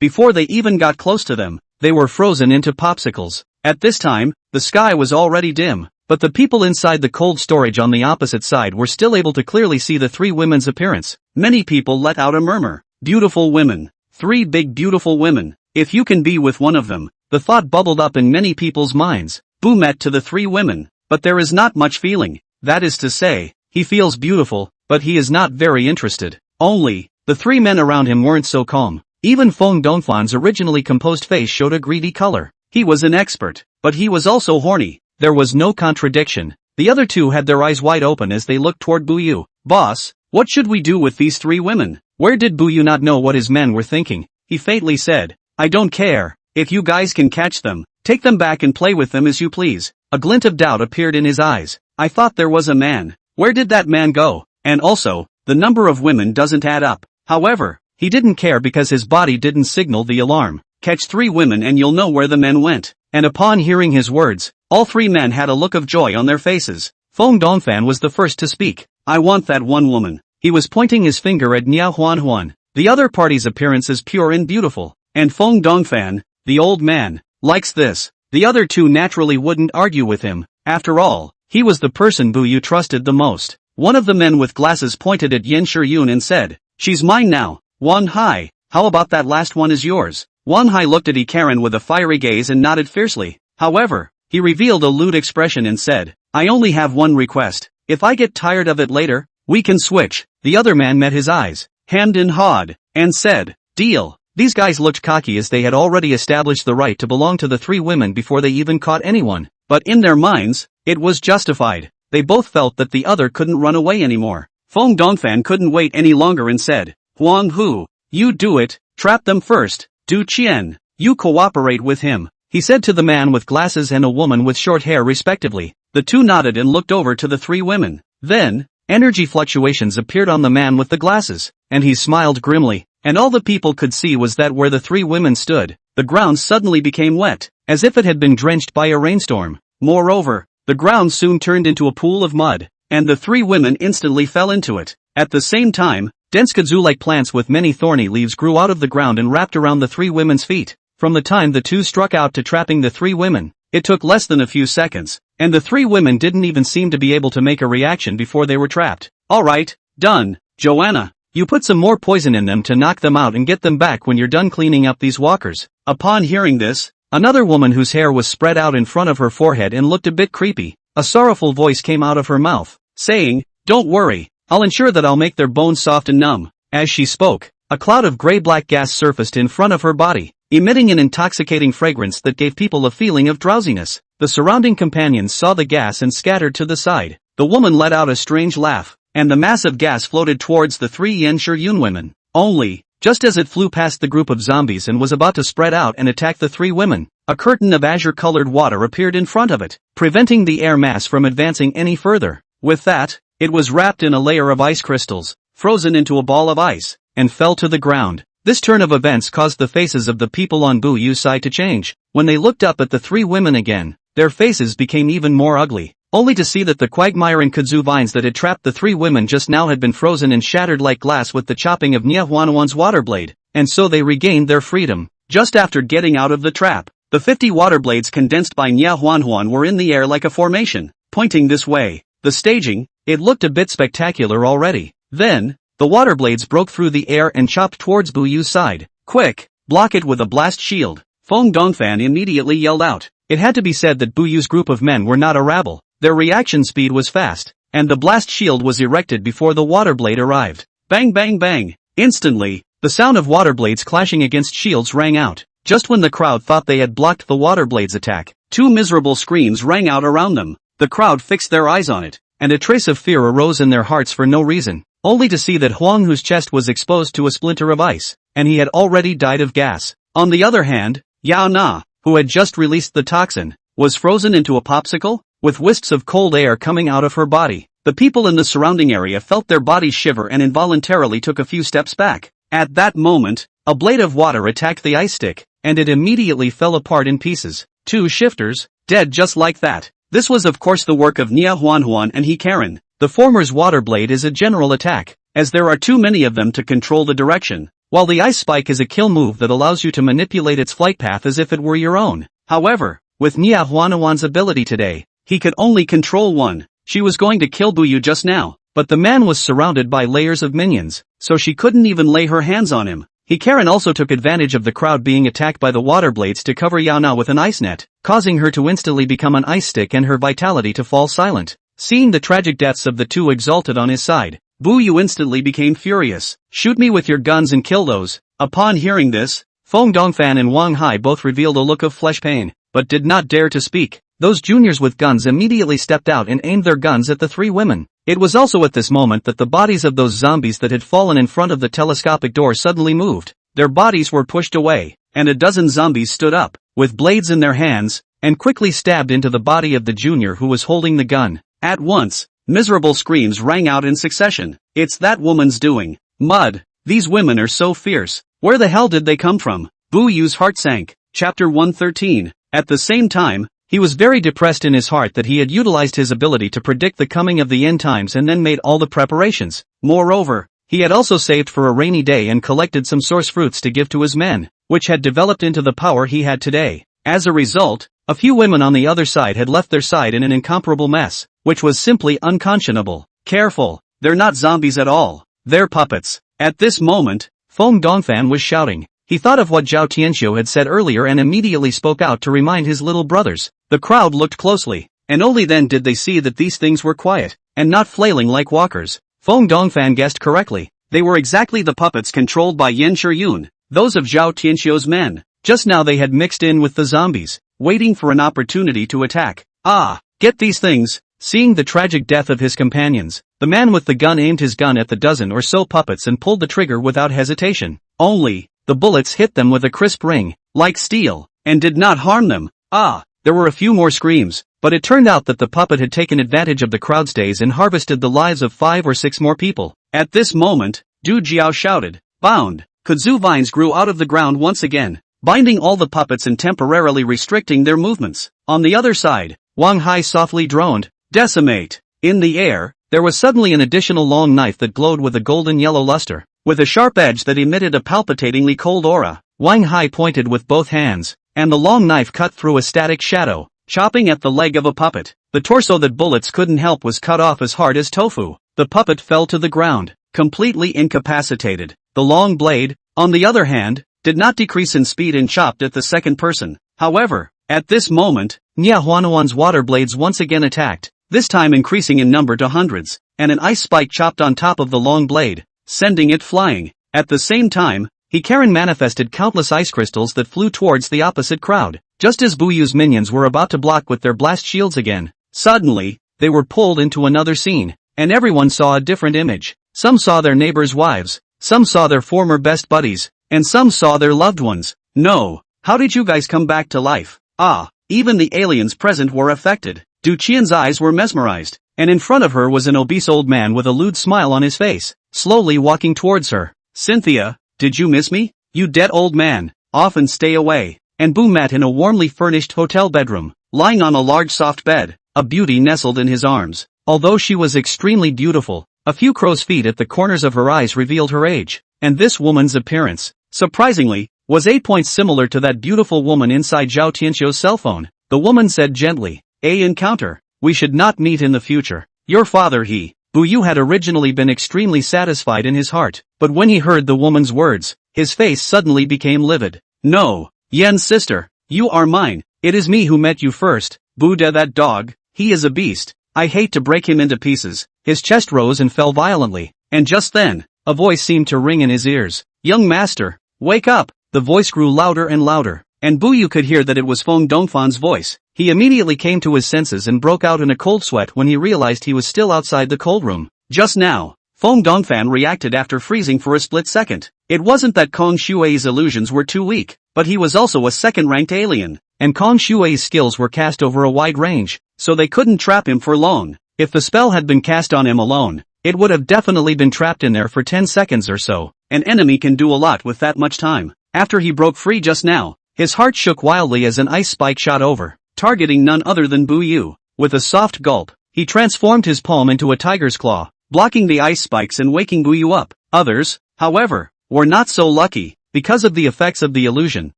Before they even got close to them, they were frozen into popsicles. At this time, the sky was already dim, but the people inside the cold storage on the opposite side were still able to clearly see the 3 women's appearance. Many people let out a murmur. Beautiful women. 3 big beautiful women. If you can be with one of them, the thought bubbled up in many people's minds. Bu met to the 3 women, but there is not much feeling. That is to say, he feels beautiful, but he is not very interested. The 3 men around him weren't so calm. Even Feng Dongfan's originally composed face showed a greedy color. He was an expert, but he was also horny. There was no contradiction. The other 2 had their eyes wide open as they looked toward Buyu. "Boss, what should we do with these 3 women?" Where did Buyu not know what his men were thinking? He faintly said, "I don't care. If you guys can catch them, take them back and play with them as you please." A glint of doubt appeared in his eyes. "I thought there was a man. Where did that man go? And also, the number of women doesn't add up." However, he didn't care because his body didn't signal the alarm. "Catch 3 women and you'll know where the men went." and upon hearing his words, all three men had a look of joy on their faces. Feng Dongfan was the first to speak. I want that one woman. He was pointing his finger at Nia Huanhuan. The other party's appearance is pure and beautiful, and Feng Dongfan, the old man, likes this. The other two naturally wouldn't argue with him. After all, he was the person Bu Yu trusted the most. One of the men with glasses pointed at Yen Shiyun and said, "She's mine now. Wan Hai, how about that last one is yours?" Wan Hai looked at Karen with a fiery gaze and nodded fiercely. However, he revealed a lewd expression and said, "I only have one request. If I get tired of it later, we can switch." The other man met his eyes, hemmed and hawed, and said, "Deal." These guys looked cocky as they had already established the right to belong to the three women before they even caught anyone. But in their minds, it was justified. They both felt that the other couldn't run away anymore. Feng Dongfan couldn't wait any longer and said, "Huang Hu, you do it, trap them first. Du Qian, you cooperate with him," he said to the man with glasses and a woman with short hair respectively. The two nodded and looked over to the three women. Then, energy fluctuations appeared on the man with the glasses, and he smiled grimly. And all the people could see was that where the three women stood, the ground suddenly became wet, as if it had been drenched by a rainstorm. Moreover, the ground soon turned into a pool of mud, and the three women instantly fell into it. At the same time, dense kudzu-like plants with many thorny leaves grew out of the ground and wrapped around the three women's feet. From the time the two struck out to trapping the three women, it took less than a few seconds, and the three women didn't even seem to be able to make a reaction before they were trapped. "Alright, done, Joanna. You put some more poison in them to knock them out and get them back when you're done cleaning up these walkers." Upon hearing this, another woman whose hair was spread out in front of her forehead and looked a bit creepy, a sorrowful voice came out of her mouth, saying, "Don't worry, I'll ensure that I'll make their bones soft and numb." As she spoke, a cloud of gray-black gas surfaced in front of her body, emitting an intoxicating fragrance that gave people a feeling of drowsiness. The surrounding companions saw the gas and scattered to the side. The woman let out a strange laugh, and the mass of gas floated towards the three Yen Shiyun women. Only, just as it flew past the group of zombies and was about to spread out and attack the three women, a curtain of azure-colored water appeared in front of it, preventing the air mass from advancing any further. With that, it was wrapped in a layer of ice crystals, frozen into a ball of ice, and fell to the ground. This turn of events caused the faces of the people on Bu Yu's side to change. When they looked up at the three women again, their faces became even more ugly, only to see that the quagmire and kudzu vines that had trapped the three women just now had been frozen and shattered like glass with the chopping of Nia Huanhuan's water blade, and so they regained their freedom. Just after getting out of the trap, the 50 water blades condensed by Nia Huanhuan were in the air like a formation, pointing this way. The staging, it looked a bit spectacular already. Then, the water blades broke through the air and chopped towards Bu Yu's side. "Quick, block it with a blast shield." Feng Dongfan immediately yelled out. It had to be said that Bu Yu's group of men were not a rabble. Their reaction speed was fast, and the blast shield was erected before the water blade arrived. Bang bang bang! Instantly, the sound of water blades clashing against shields rang out. Just when the crowd thought they had blocked the water blade's attack, two miserable screams rang out around them. The crowd fixed their eyes on it, and a trace of fear arose in their hearts for no reason, only to see that Huang Hu's chest was exposed to a splinter of ice, and he had already died of gas. On the other hand, Yao Na, who had just released the toxin, was frozen into a popsicle, with wisps of cold air coming out of her body. The people in the surrounding area felt their bodies shiver and involuntarily took a few steps back. At that moment, a blade of water attacked the ice stick, and it immediately fell apart in pieces. Two shifters, dead just like that. This was of course the work of Nia Huanhuan and Karen. The former's water blade is a general attack, as there are too many of them to control the direction, while the ice spike is a kill move that allows you to manipulate its flight path as if it were your own. However, with Nia Huanhuan's ability today, he could only control one. She was going to kill Bu Yu just now, but the man was surrounded by layers of minions, so she couldn't even lay her hands on him. Karen also took advantage of the crowd being attacked by the water blades to cover Yao Na with an ice net, causing her to instantly become an ice stick and her vitality to fall silent. Seeing the tragic deaths of the two exalted on his side, Bu Yu instantly became furious. "Shoot me with your guns and kill those." Upon hearing this, Feng Dongfan and Wang Hai both revealed a look of flesh pain, but did not dare to speak. Those juniors with guns immediately stepped out and aimed their guns at the three women. It was also at this moment that the bodies of those zombies that had fallen in front of the telescopic door suddenly moved. Their bodies were pushed away, and a dozen zombies stood up, with blades in their hands, and quickly stabbed into the body of the junior who was holding the gun. At once, miserable screams rang out in succession. "It's that woman's doing. Mud, these women are so fierce. Where the hell did they come from?" Bu Yu's heart sank. Chapter 113. At the same time, he was very depressed in his heart that he had utilized his ability to predict the coming of the end times and then made all the preparations. Moreover, he had also saved for a rainy day and collected some source fruits to give to his men, which had developed into the power he had today. As a result, a few women on the other side had left their side in an incomparable mess, which was simply unconscionable. Careful, they're not zombies at all, they're puppets. At this moment, Feng Dongfan was shouting. He thought of what Zhao Tianxiu had said earlier and immediately spoke out to remind his little brothers. The crowd looked closely, and only then did they see that these things were quiet, and not flailing like walkers. Feng Dongfan guessed correctly. They were exactly the puppets controlled by Yan Shiyun, those of Zhao Tianxiu's men. Just now they had mixed in with the zombies, waiting for an opportunity to attack. Ah, get these things! Seeing the tragic death of his companions, the man with the gun aimed his gun at the dozen or so puppets and pulled the trigger without hesitation. Only, the bullets hit them with a crisp ring, like steel, and did not harm them. Ah, there were a few more screams, but it turned out that the puppet had taken advantage of the crowd's daze and harvested the lives of 5 or 6 more people. At this moment, Du Jiao shouted, "Bound!" Kudzu vines grew out of the ground once again, binding all the puppets and temporarily restricting their movements. On the other side, Wang Hai softly droned, "Decimate!" In the air, there was suddenly an additional long knife that glowed with a golden yellow luster, with a sharp edge that emitted a palpitatingly cold aura. Wang Hai pointed with both hands, and the long knife cut through a static shadow, chopping at the leg of a puppet. The torso that bullets couldn't help was cut off as hard as tofu. The puppet fell to the ground, completely incapacitated. The long blade, on the other hand, did not decrease in speed and chopped at the second person. However, at this moment, Nia Huanuan's water blades once again attacked, this time increasing in number to hundreds, and an ice spike chopped on top of the long blade, sending it flying. At the same time, Hikarin manifested countless ice crystals that flew towards the opposite crowd. Just as Buyu's minions were about to block with their blast shields again, suddenly, they were pulled into another scene, and everyone saw a different image. Some saw their neighbors' wives, some saw their former best buddies, and some saw their loved ones. No, how did you guys come back to life? Ah, even the aliens present were affected. Du Qian's eyes were mesmerized, and in front of her was an obese old man with a lewd smile on his face, slowly walking towards her. "Cynthia, did you miss me? You dead old man, often stay away." And Bu met in a warmly furnished hotel bedroom, lying on a large soft bed, a beauty nestled in his arms. Although she was extremely beautiful, a few crow's feet at the corners of her eyes revealed her age, and this woman's appearance, surprisingly, was 8 points similar to that beautiful woman inside Zhao Tianxiu's cell phone. The woman said gently, "A encounter. We should not meet in the future. Your father Bu Yu had originally been extremely satisfied in his heart, but when he heard the woman's words, his face suddenly became livid. "No, Yen's sister, you are mine. It is me who met you first. Bu De, that dog, he is a beast. I hate to break him into pieces." His chest rose and fell violently, and just then, a voice seemed to ring in his ears. "Young master, wake up!" The voice grew louder and louder, and Bu Yu could hear that it was Feng Dongfan's voice. He immediately came to his senses and broke out in a cold sweat when he realized he was still outside the cold room. Just now, Feng Dongfan reacted after freezing for a split second. It wasn't that Kong Shuai's illusions were too weak, but he was also a second-ranked alien, and Kong Shuai's skills were cast over a wide range, so they couldn't trap him for long. If the spell had been cast on him alone, it would have definitely been trapped in there for 10 seconds or so. An enemy can do a lot with that much time. After he broke free just now, his heart shook wildly as an ice spike shot over, targeting none other than Bu Yu. With a soft gulp, he transformed his palm into a tiger's claw, blocking the ice spikes and waking Bu Yu up. Others, however, were not so lucky. Because of the effects of the illusion,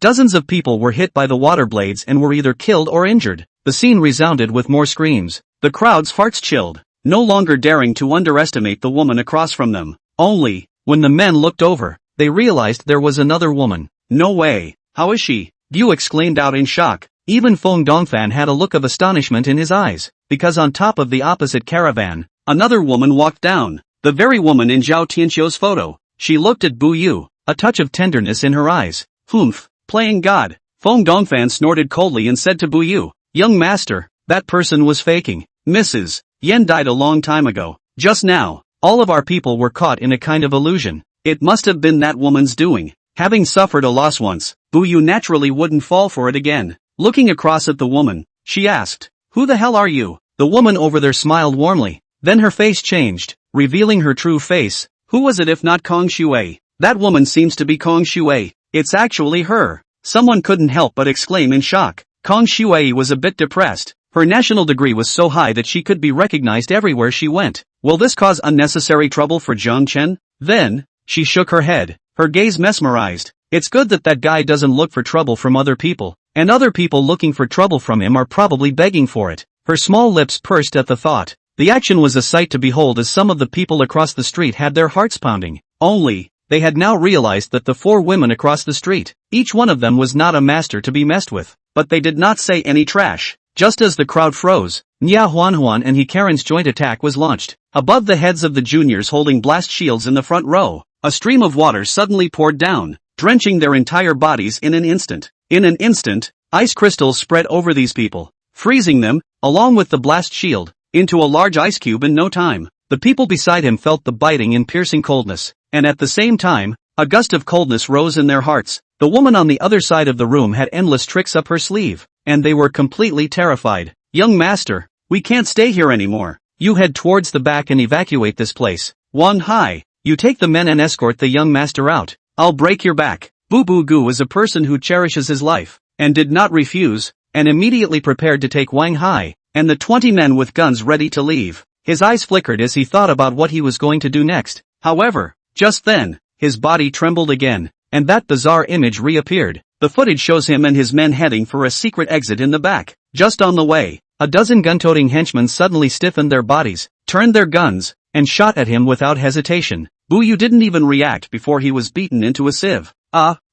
dozens of people were hit by the water blades and were either killed or injured. The scene resounded with more screams. The crowd's hearts chilled, no longer daring to underestimate the woman across from them. Only, when the men looked over, they realized there was another woman. "No way, how is she?" Bu exclaimed out in shock. Even Feng Dongfan had a look of astonishment in his eyes, because on top of the opposite caravan, another woman walked down, the very woman in Zhao Tianxiu's photo. She looked at Bu Yu, a touch of tenderness in her eyes. "Humph, playing God." Feng Dongfan snorted coldly and said to Bu Yu, "Young master, that person was faking. Mrs. Yan died a long time ago. Just now, all of our people were caught in a kind of illusion. It must have been that woman's doing." Having suffered a loss once, Bu Yu naturally wouldn't fall for it again. Looking across at the woman, she asked, "Who the hell are you?" The woman over there smiled warmly. Then her face changed, revealing her true face. Who was it if not Kong Shuai? That woman seems to be Kong Shuai. It's actually her. Someone couldn't help but exclaim in shock. Kong Shuai was a bit depressed. Her national degree was so high that she could be recognized everywhere she went. Will this cause unnecessary trouble for Zhang Chen? Then, she shook her head, her gaze mesmerized. It's good that guy doesn't look for trouble from other people, and other people looking for trouble from him are probably begging for it. Her small lips pursed at the thought. The action was a sight to behold as some of the people across the street had their hearts pounding. Only, they had now realized that the 4 women across the street, each one of them was not a master to be messed with, but they did not say any trash. Just as the crowd froze, Nya Huanhuan and Hikarin's joint attack was launched. Above the heads of the juniors holding blast shields in the front row, a stream of water suddenly poured down, drenching their entire bodies in an instant. In an instant, ice crystals spread over these people, freezing them, along with the blast shield, into a large ice cube in no time. The people beside him felt the biting and piercing coldness, and at the same time, a gust of coldness rose in their hearts. The woman on the other side of the room had endless tricks up her sleeve, and they were completely terrified. Young master, we can't stay here anymore. You head towards the back and evacuate this place. Wan Hai, you take the men and escort the young master out. I'll break your back. Bu Bu Gu is a person who cherishes his life, and did not refuse, and immediately prepared to take Wang Hai, and the 20 men with guns ready to leave. His eyes flickered as he thought about what he was going to do next. However, just then, his body trembled again, and that bizarre image reappeared. The footage shows him and his men heading for a secret exit in the back. Just on the way, a dozen gun-toting henchmen suddenly stiffened their bodies, turned their guns, and shot at him without hesitation. Bu Yu didn't even react before he was beaten into a sieve.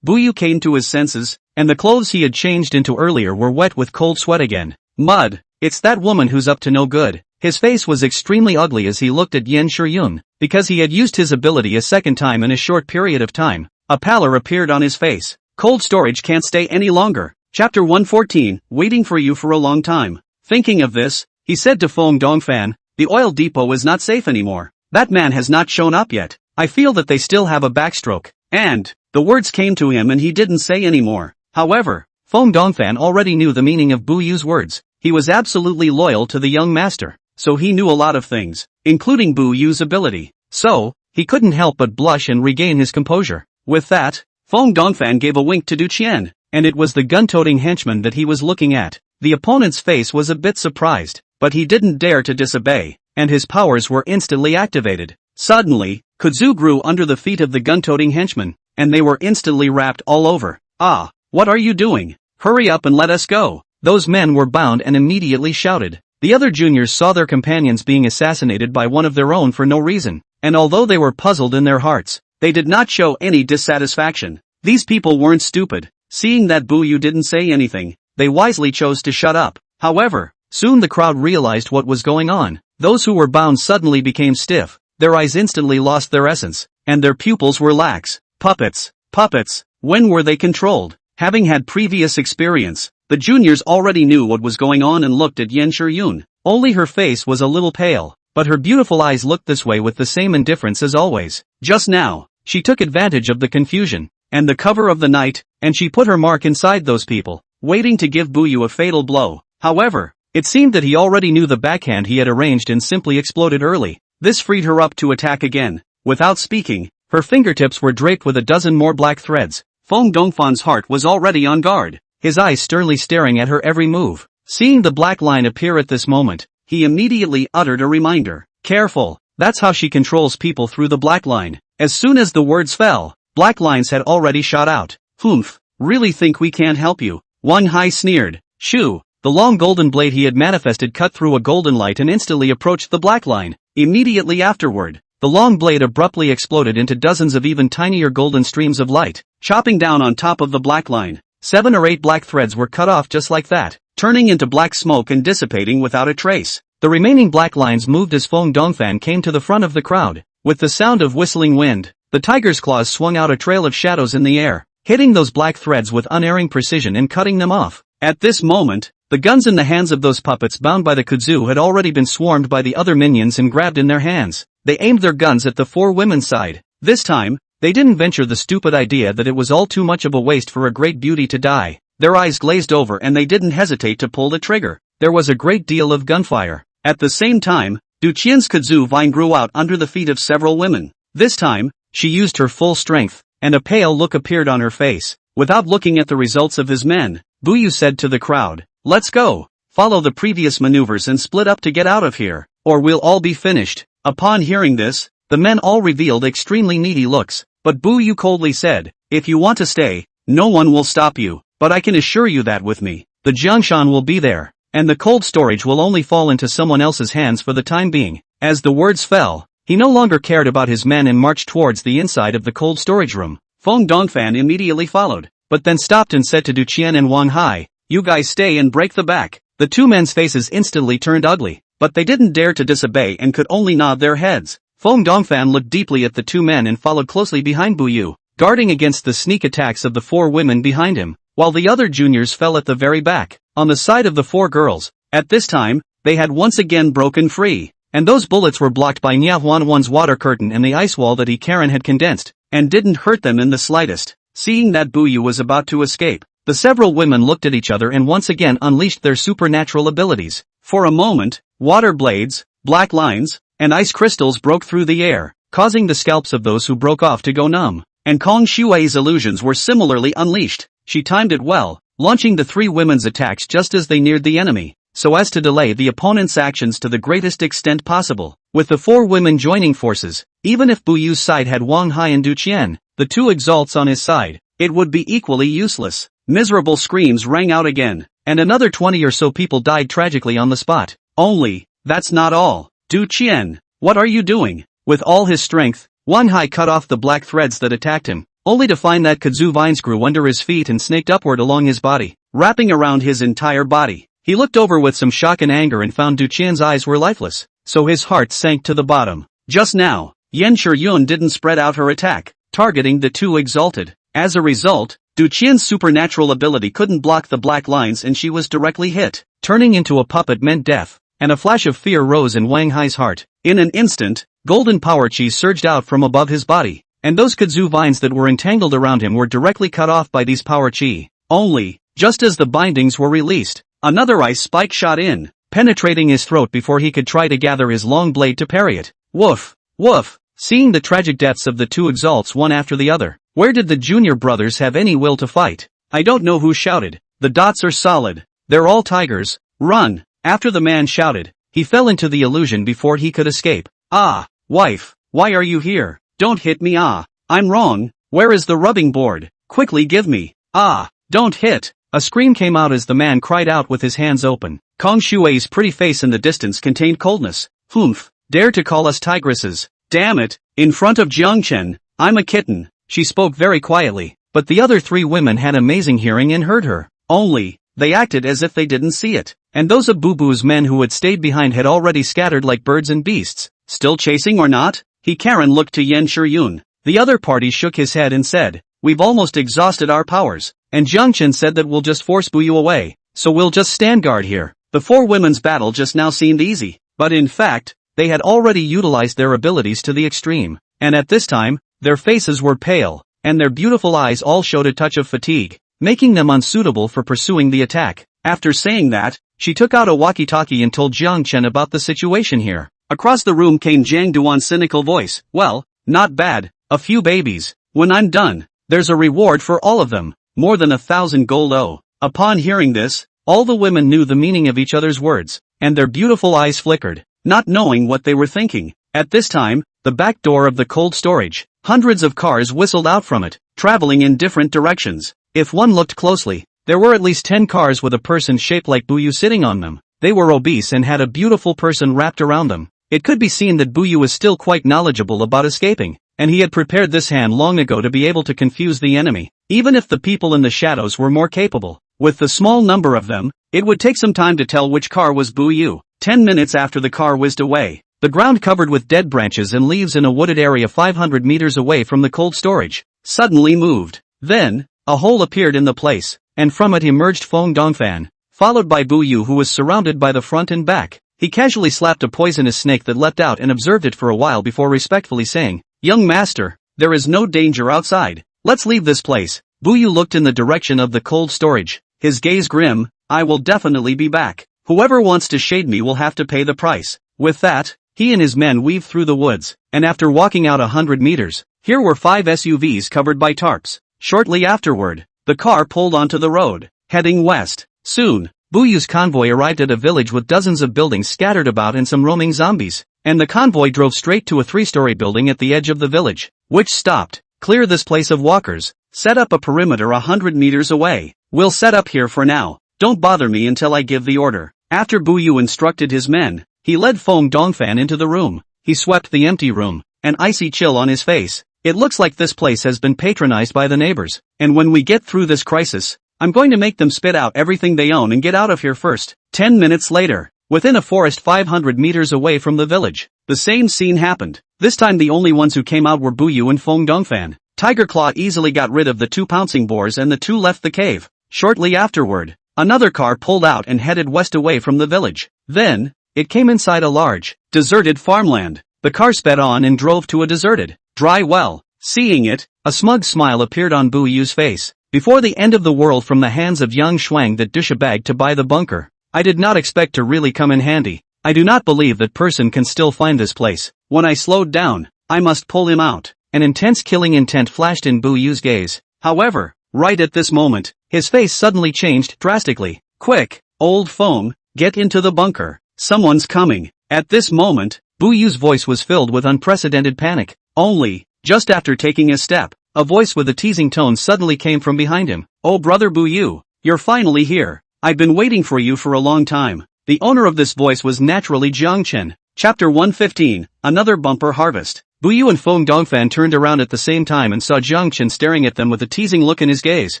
Bu Yu came to his senses, and the clothes he had changed into earlier were wet with cold sweat again. Mud, it's that woman who's up to no good. His face was extremely ugly as he looked at Yen Shiyun, because he had used his ability a second time in a short period of time. A pallor appeared on his face. Cold storage can't stay any longer. Chapter 114, waiting for you for a long time. Thinking of this, he said to Feng Dongfan, the oil depot is not safe anymore. That man has not shown up yet. I feel that they still have a backstroke. And, the words came to him and he didn't say any more. However, Feng Dongfan already knew the meaning of Bu Yu's words. He was absolutely loyal to the young master, so he knew a lot of things, including Bu Yu's ability. So, he couldn't help but blush and regain his composure. With that, Feng Dongfan gave a wink to Du Qian, and it was the gun-toting henchman that he was looking at. The opponent's face was a bit surprised, but he didn't dare to disobey, and his powers were instantly activated. Suddenly, kudzu grew under the feet of the gun-toting henchmen, and they were instantly wrapped all over. Ah, what are you doing? Hurry up and let us go. Those men were bound and immediately shouted. The other juniors saw their companions being assassinated by one of their own for no reason, and although they were puzzled in their hearts, they did not show any dissatisfaction. These people weren't stupid. Seeing that Bu Yu didn't say anything, they wisely chose to shut up. However, soon the crowd realized what was going on. Those who were bound suddenly became stiff, their eyes instantly lost their essence, and their pupils were lax. Puppets. When were they controlled? Having had previous experience, the juniors already knew what was going on and looked at Yen Shiyun. Only her face was a little pale, but her beautiful eyes looked this way with the same indifference as always. Just now, she took advantage of the confusion and the cover of the night, and she put her mark inside those people, waiting to give Bu Yu a fatal blow. However, it seemed that he already knew the backhand he had arranged and simply exploded early. This freed her up to attack again. Without speaking, her fingertips were draped with a dozen more black threads. Feng Dongfan's heart was already on guard, his eyes sternly staring at her every move. Seeing the black line appear at this moment, he immediately uttered a reminder. Careful, that's how she controls people through the black line. As soon as the words fell, black lines had already shot out. Humph, really think we can't help you? Wang Hai sneered. Shoo, the long golden blade he had manifested cut through a golden light and instantly approached the black line. Immediately afterward, the long blade abruptly exploded into dozens of even tinier golden streams of light, chopping down on top of the black line. 7 or 8 black threads were cut off just like that, turning into black smoke and dissipating without a trace. The remaining black lines moved as Feng Dongfan came to the front of the crowd. With the sound of whistling wind, the tiger's claws swung out a trail of shadows in the air, hitting those black threads with unerring precision and cutting them off. At this moment, the guns in the hands of those puppets bound by the kudzu had already been swarmed by the other minions and grabbed in their hands. They aimed their guns at the 4 women's side. This time, they didn't venture the stupid idea that it was all too much of a waste for a great beauty to die. Their eyes glazed over and they didn't hesitate to pull the trigger. There was a great deal of gunfire. At the same time, Du Qian's kudzu vine grew out under the feet of several women. This time, she used her full strength, and a pale look appeared on her face. Without looking at the results of his men, Bu Yu said to the crowd. Let's go. Follow the previous maneuvers and split up to get out of here, or we'll all be finished. Upon hearing this, the men all revealed extremely needy looks, but Bu Yu coldly said, if you want to stay, no one will stop you, but I can assure you that with me, the Jiangshan will be there, and the cold storage will only fall into someone else's hands for the time being. As the words fell, he no longer cared about his men and marched towards the inside of the cold storage room. Feng Dongfan immediately followed, but then stopped and said to Du Qian and Wang Hai, you guys stay and break the back. The two men's faces instantly turned ugly, but they didn't dare to disobey and could only nod their heads. Feng Dongfan looked deeply at the two men and followed closely behind Bu Yu, guarding against the sneak attacks of the four women behind him, while the other juniors fell at the very back, on the side of the four girls. At this time, they had once again broken free, and those bullets were blocked by Nya Huanwan's water curtain and the ice wall that Karen had condensed, and didn't hurt them in the slightest. Seeing that Bu Yu was about to escape, the several women looked at each other and once again unleashed their supernatural abilities. For a moment, water blades, black lines, and ice crystals broke through the air, causing the scalps of those who broke off to go numb. And Kong Shuai's illusions were similarly unleashed. She timed it well, launching the three women's attacks just as they neared the enemy, so as to delay the opponent's actions to the greatest extent possible. With the four women joining forces, even if Bu Yu's side had Wang Hai and Du Qian, the two exalts on his side, it would be equally useless. Miserable screams rang out again, and another 20 or so people died tragically on the spot. Only, that's not all. Du Qian, what are you doing? With all his strength, Wang Hai cut off the black threads that attacked him, only to find that kudzu vines grew under his feet and snaked upward along his body, wrapping around his entire body. He looked over with some shock and anger and found Du Qian's eyes were lifeless, so his heart sank to the bottom. Just now, Yan Shiyun didn't spread out her attack, targeting the two exalted. As a result, Du Qian's supernatural ability couldn't block the black lines and she was directly hit. Turning into a puppet meant death, and a flash of fear rose in Wang Hai's heart. In an instant, golden power chi surged out from above his body, and those kudzu vines that were entangled around him were directly cut off by these power chi. Only, just as the bindings were released, another ice spike shot in, penetrating his throat before he could try to gather his long blade to parry it. Woof! Woof! Seeing the tragic deaths of the two exalts one after the other, where did the junior brothers have any will to fight? I don't know who shouted. The dots are solid. They're all tigers. Run! After the man shouted, he fell into the illusion before he could escape. Ah, wife, why are you here? Don't hit me. Ah, I'm wrong. Where is the rubbing board? Quickly give me. Ah, don't hit. A scream came out as the man cried out with his hands open. Kong Shuai's pretty face in the distance contained coldness. Humph, dare to call us tigresses. Damn it, in front of Jiangchen, I'm a kitten. She spoke very quietly, but the other three women had amazing hearing and heard her. Only, they acted as if they didn't see it, and those of Bubu's men who had stayed behind had already scattered like birds and beasts. Still chasing or not? Karen looked to Yan Shiyun. The other party shook his head and said, we've almost exhausted our powers, and Jiangchen said that we'll just force Bu Yu away, so we'll just stand guard here. The four women's battle just now seemed easy, but in fact, they had already utilized their abilities to the extreme, and at this time, their faces were pale, and their beautiful eyes all showed a touch of fatigue, making them unsuitable for pursuing the attack. After saying that, she took out a walkie-talkie and told Jiang Chen about the situation here. Across the room came Jiang Duan's cynical voice. Well, not bad, a few babies. When I'm done, there's a reward for all of them, more than 1,000 gold. Oh. Upon hearing this, all the women knew the meaning of each other's words, and their beautiful eyes flickered, not knowing what they were thinking. At this time, the back door of the cold storage, hundreds of cars whistled out from it, traveling in different directions. If one looked closely, there were at least 10 cars with a person shaped like Bu Yu sitting on them. They were obese and had a beautiful person wrapped around them. It could be seen that Bu Yu was still quite knowledgeable about escaping, and he had prepared this hand long ago to be able to confuse the enemy, even if the people in the shadows were more capable. With the small number of them, it would take some time to tell which car was Bu Yu. 10 minutes after the car whizzed away, the ground covered with dead branches and leaves in a wooded area 500 meters away from the cold storage suddenly moved. Then, a hole appeared in the place, and from it emerged Feng Dongfan, followed by Bu Yu, who was surrounded by the front and back. He casually slapped a poisonous snake that leapt out and observed it for a while before respectfully saying, "Young master, there is no danger outside. Let's leave this place." Bu Yu looked in the direction of the cold storage, his gaze grim. "I will definitely be back. Whoever wants to shade me will have to pay the price." With that, he and his men weaved through the woods, and after walking out 100 meters, here were 5 SUVs covered by tarps. Shortly afterward, the car pulled onto the road. heading west. Soon, Buyu's convoy arrived at a village with dozens of buildings scattered about and some roaming zombies, and the convoy drove straight to a 3-story building at the edge of the village, which stopped. Clear this place of walkers. Set up a perimeter 100 meters away. We'll set up here for now. Don't bother me until I give the order. After Buyu instructed his men, he led Feng Dongfan into the room. He swept the empty room, an icy chill on his face. It looks like this place has been patronized by the neighbors, and when we get through this crisis, I'm going to make them spit out everything they own and get out of here first. 10 minutes later, within a forest 500 meters away from the village, the same scene happened. This time the only ones who came out were Buyu and Feng Dongfan. Tiger Claw easily got rid of the 2 pouncing boars and the 2 left the cave. Shortly afterward, another car pulled out and headed west away from the village. Then, it came inside a large, deserted farmland. The car sped on and drove to a deserted, dry well. Seeing it, a smug smile appeared on Buyu's face. Before the end of the world from the hands of Yang Shuang that dish a bag to buy the bunker. I did not expect to really come in handy. I do not believe that person can still find this place. When I slowed down, I must pull him out. An intense killing intent flashed in Buyu's gaze. However, right at this moment, his face suddenly changed drastically. Quick, old Feng, get into the bunker. Someone's coming. At this moment, Buyu's voice was filled with unprecedented panic. Only, just after taking a step, a voice with a teasing tone suddenly came from behind him. Oh brother Buyu, you're finally here. I've been waiting for you for a long time. The owner of this voice was naturally Jiang Chen. Chapter 115, Another Bumper Harvest. Buyu and Feng Dongfan turned around at the same time and saw Jiang Chen staring at them with a teasing look in his gaze.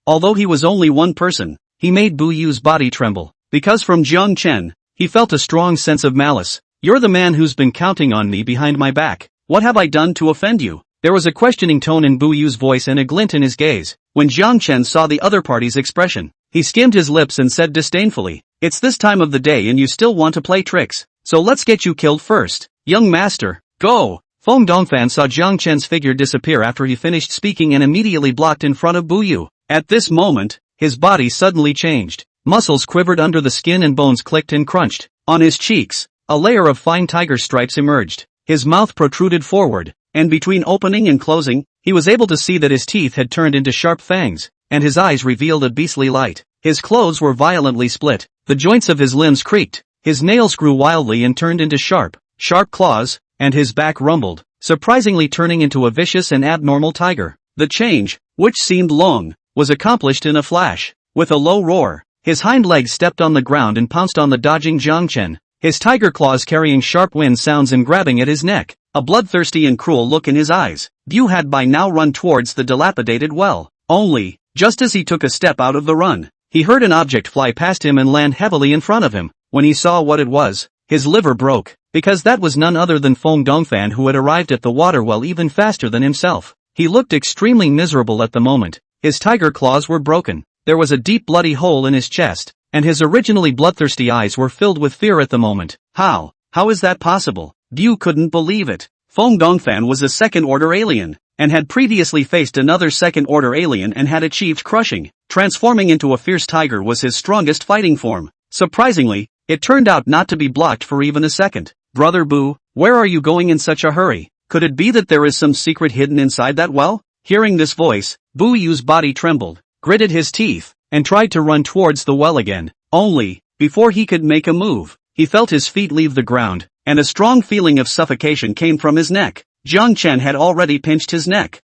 Although he was only one person, he made Buyu's body tremble. Because from Jiang Chen, he felt a strong sense of malice. You're the man who's been counting on me behind my back. What have I done to offend you? There was a questioning tone in Buyu's voice and a glint in his gaze. When Jiang Chen saw the other party's expression, he skimmed his lips and said disdainfully, it's this time of the day and you still want to play tricks. So let's get you killed first. Young master, go! Feng Dongfan saw Jiang Chen's figure disappear after he finished speaking and immediately blocked in front of Buyu. At this moment, his body suddenly changed. Muscles quivered under the skin and bones clicked and crunched. On his cheeks, a layer of fine tiger stripes emerged. His mouth protruded forward, and between opening and closing, he was able to see that his teeth had turned into sharp fangs, and his eyes revealed a beastly light. His clothes were violently split, the joints of his limbs creaked, his nails grew wildly and turned into sharp claws, and his back rumbled, surprisingly turning into a vicious and abnormal tiger. The change, which seemed long, was accomplished in a flash. With a low roar, his hind legs stepped on the ground and pounced on the dodging Jiang Chen, his tiger claws carrying sharp wind sounds and grabbing at his neck, a bloodthirsty and cruel look in his eyes. Bu had by now run towards the dilapidated well. Only, just as he took a step out of the run, he heard an object fly past him and land heavily in front of him. When he saw what it was, his liver broke, because that was none other than Feng Dongfan who had arrived at the water well even faster than himself. He looked extremely miserable at the moment. His tiger claws were broken, there was a deep bloody hole in his chest, and his originally bloodthirsty eyes were filled with fear at the moment. How is that possible? Bu couldn't believe it. Feng Dongfan was a second-order alien, and had previously faced another second-order alien and had achieved crushing. Transforming into a fierce tiger was his strongest fighting form. Surprisingly, it turned out not to be blocked for even a second. Brother Bu, where are you going in such a hurry? Could it be that there is some secret hidden inside that well? Hearing this voice, Bu Yu's body trembled, gritted his teeth, and tried to run towards the well again. Only, before he could make a move, he felt his feet leave the ground, and a strong feeling of suffocation came from his neck. Jiang Chen had already pinched his neck.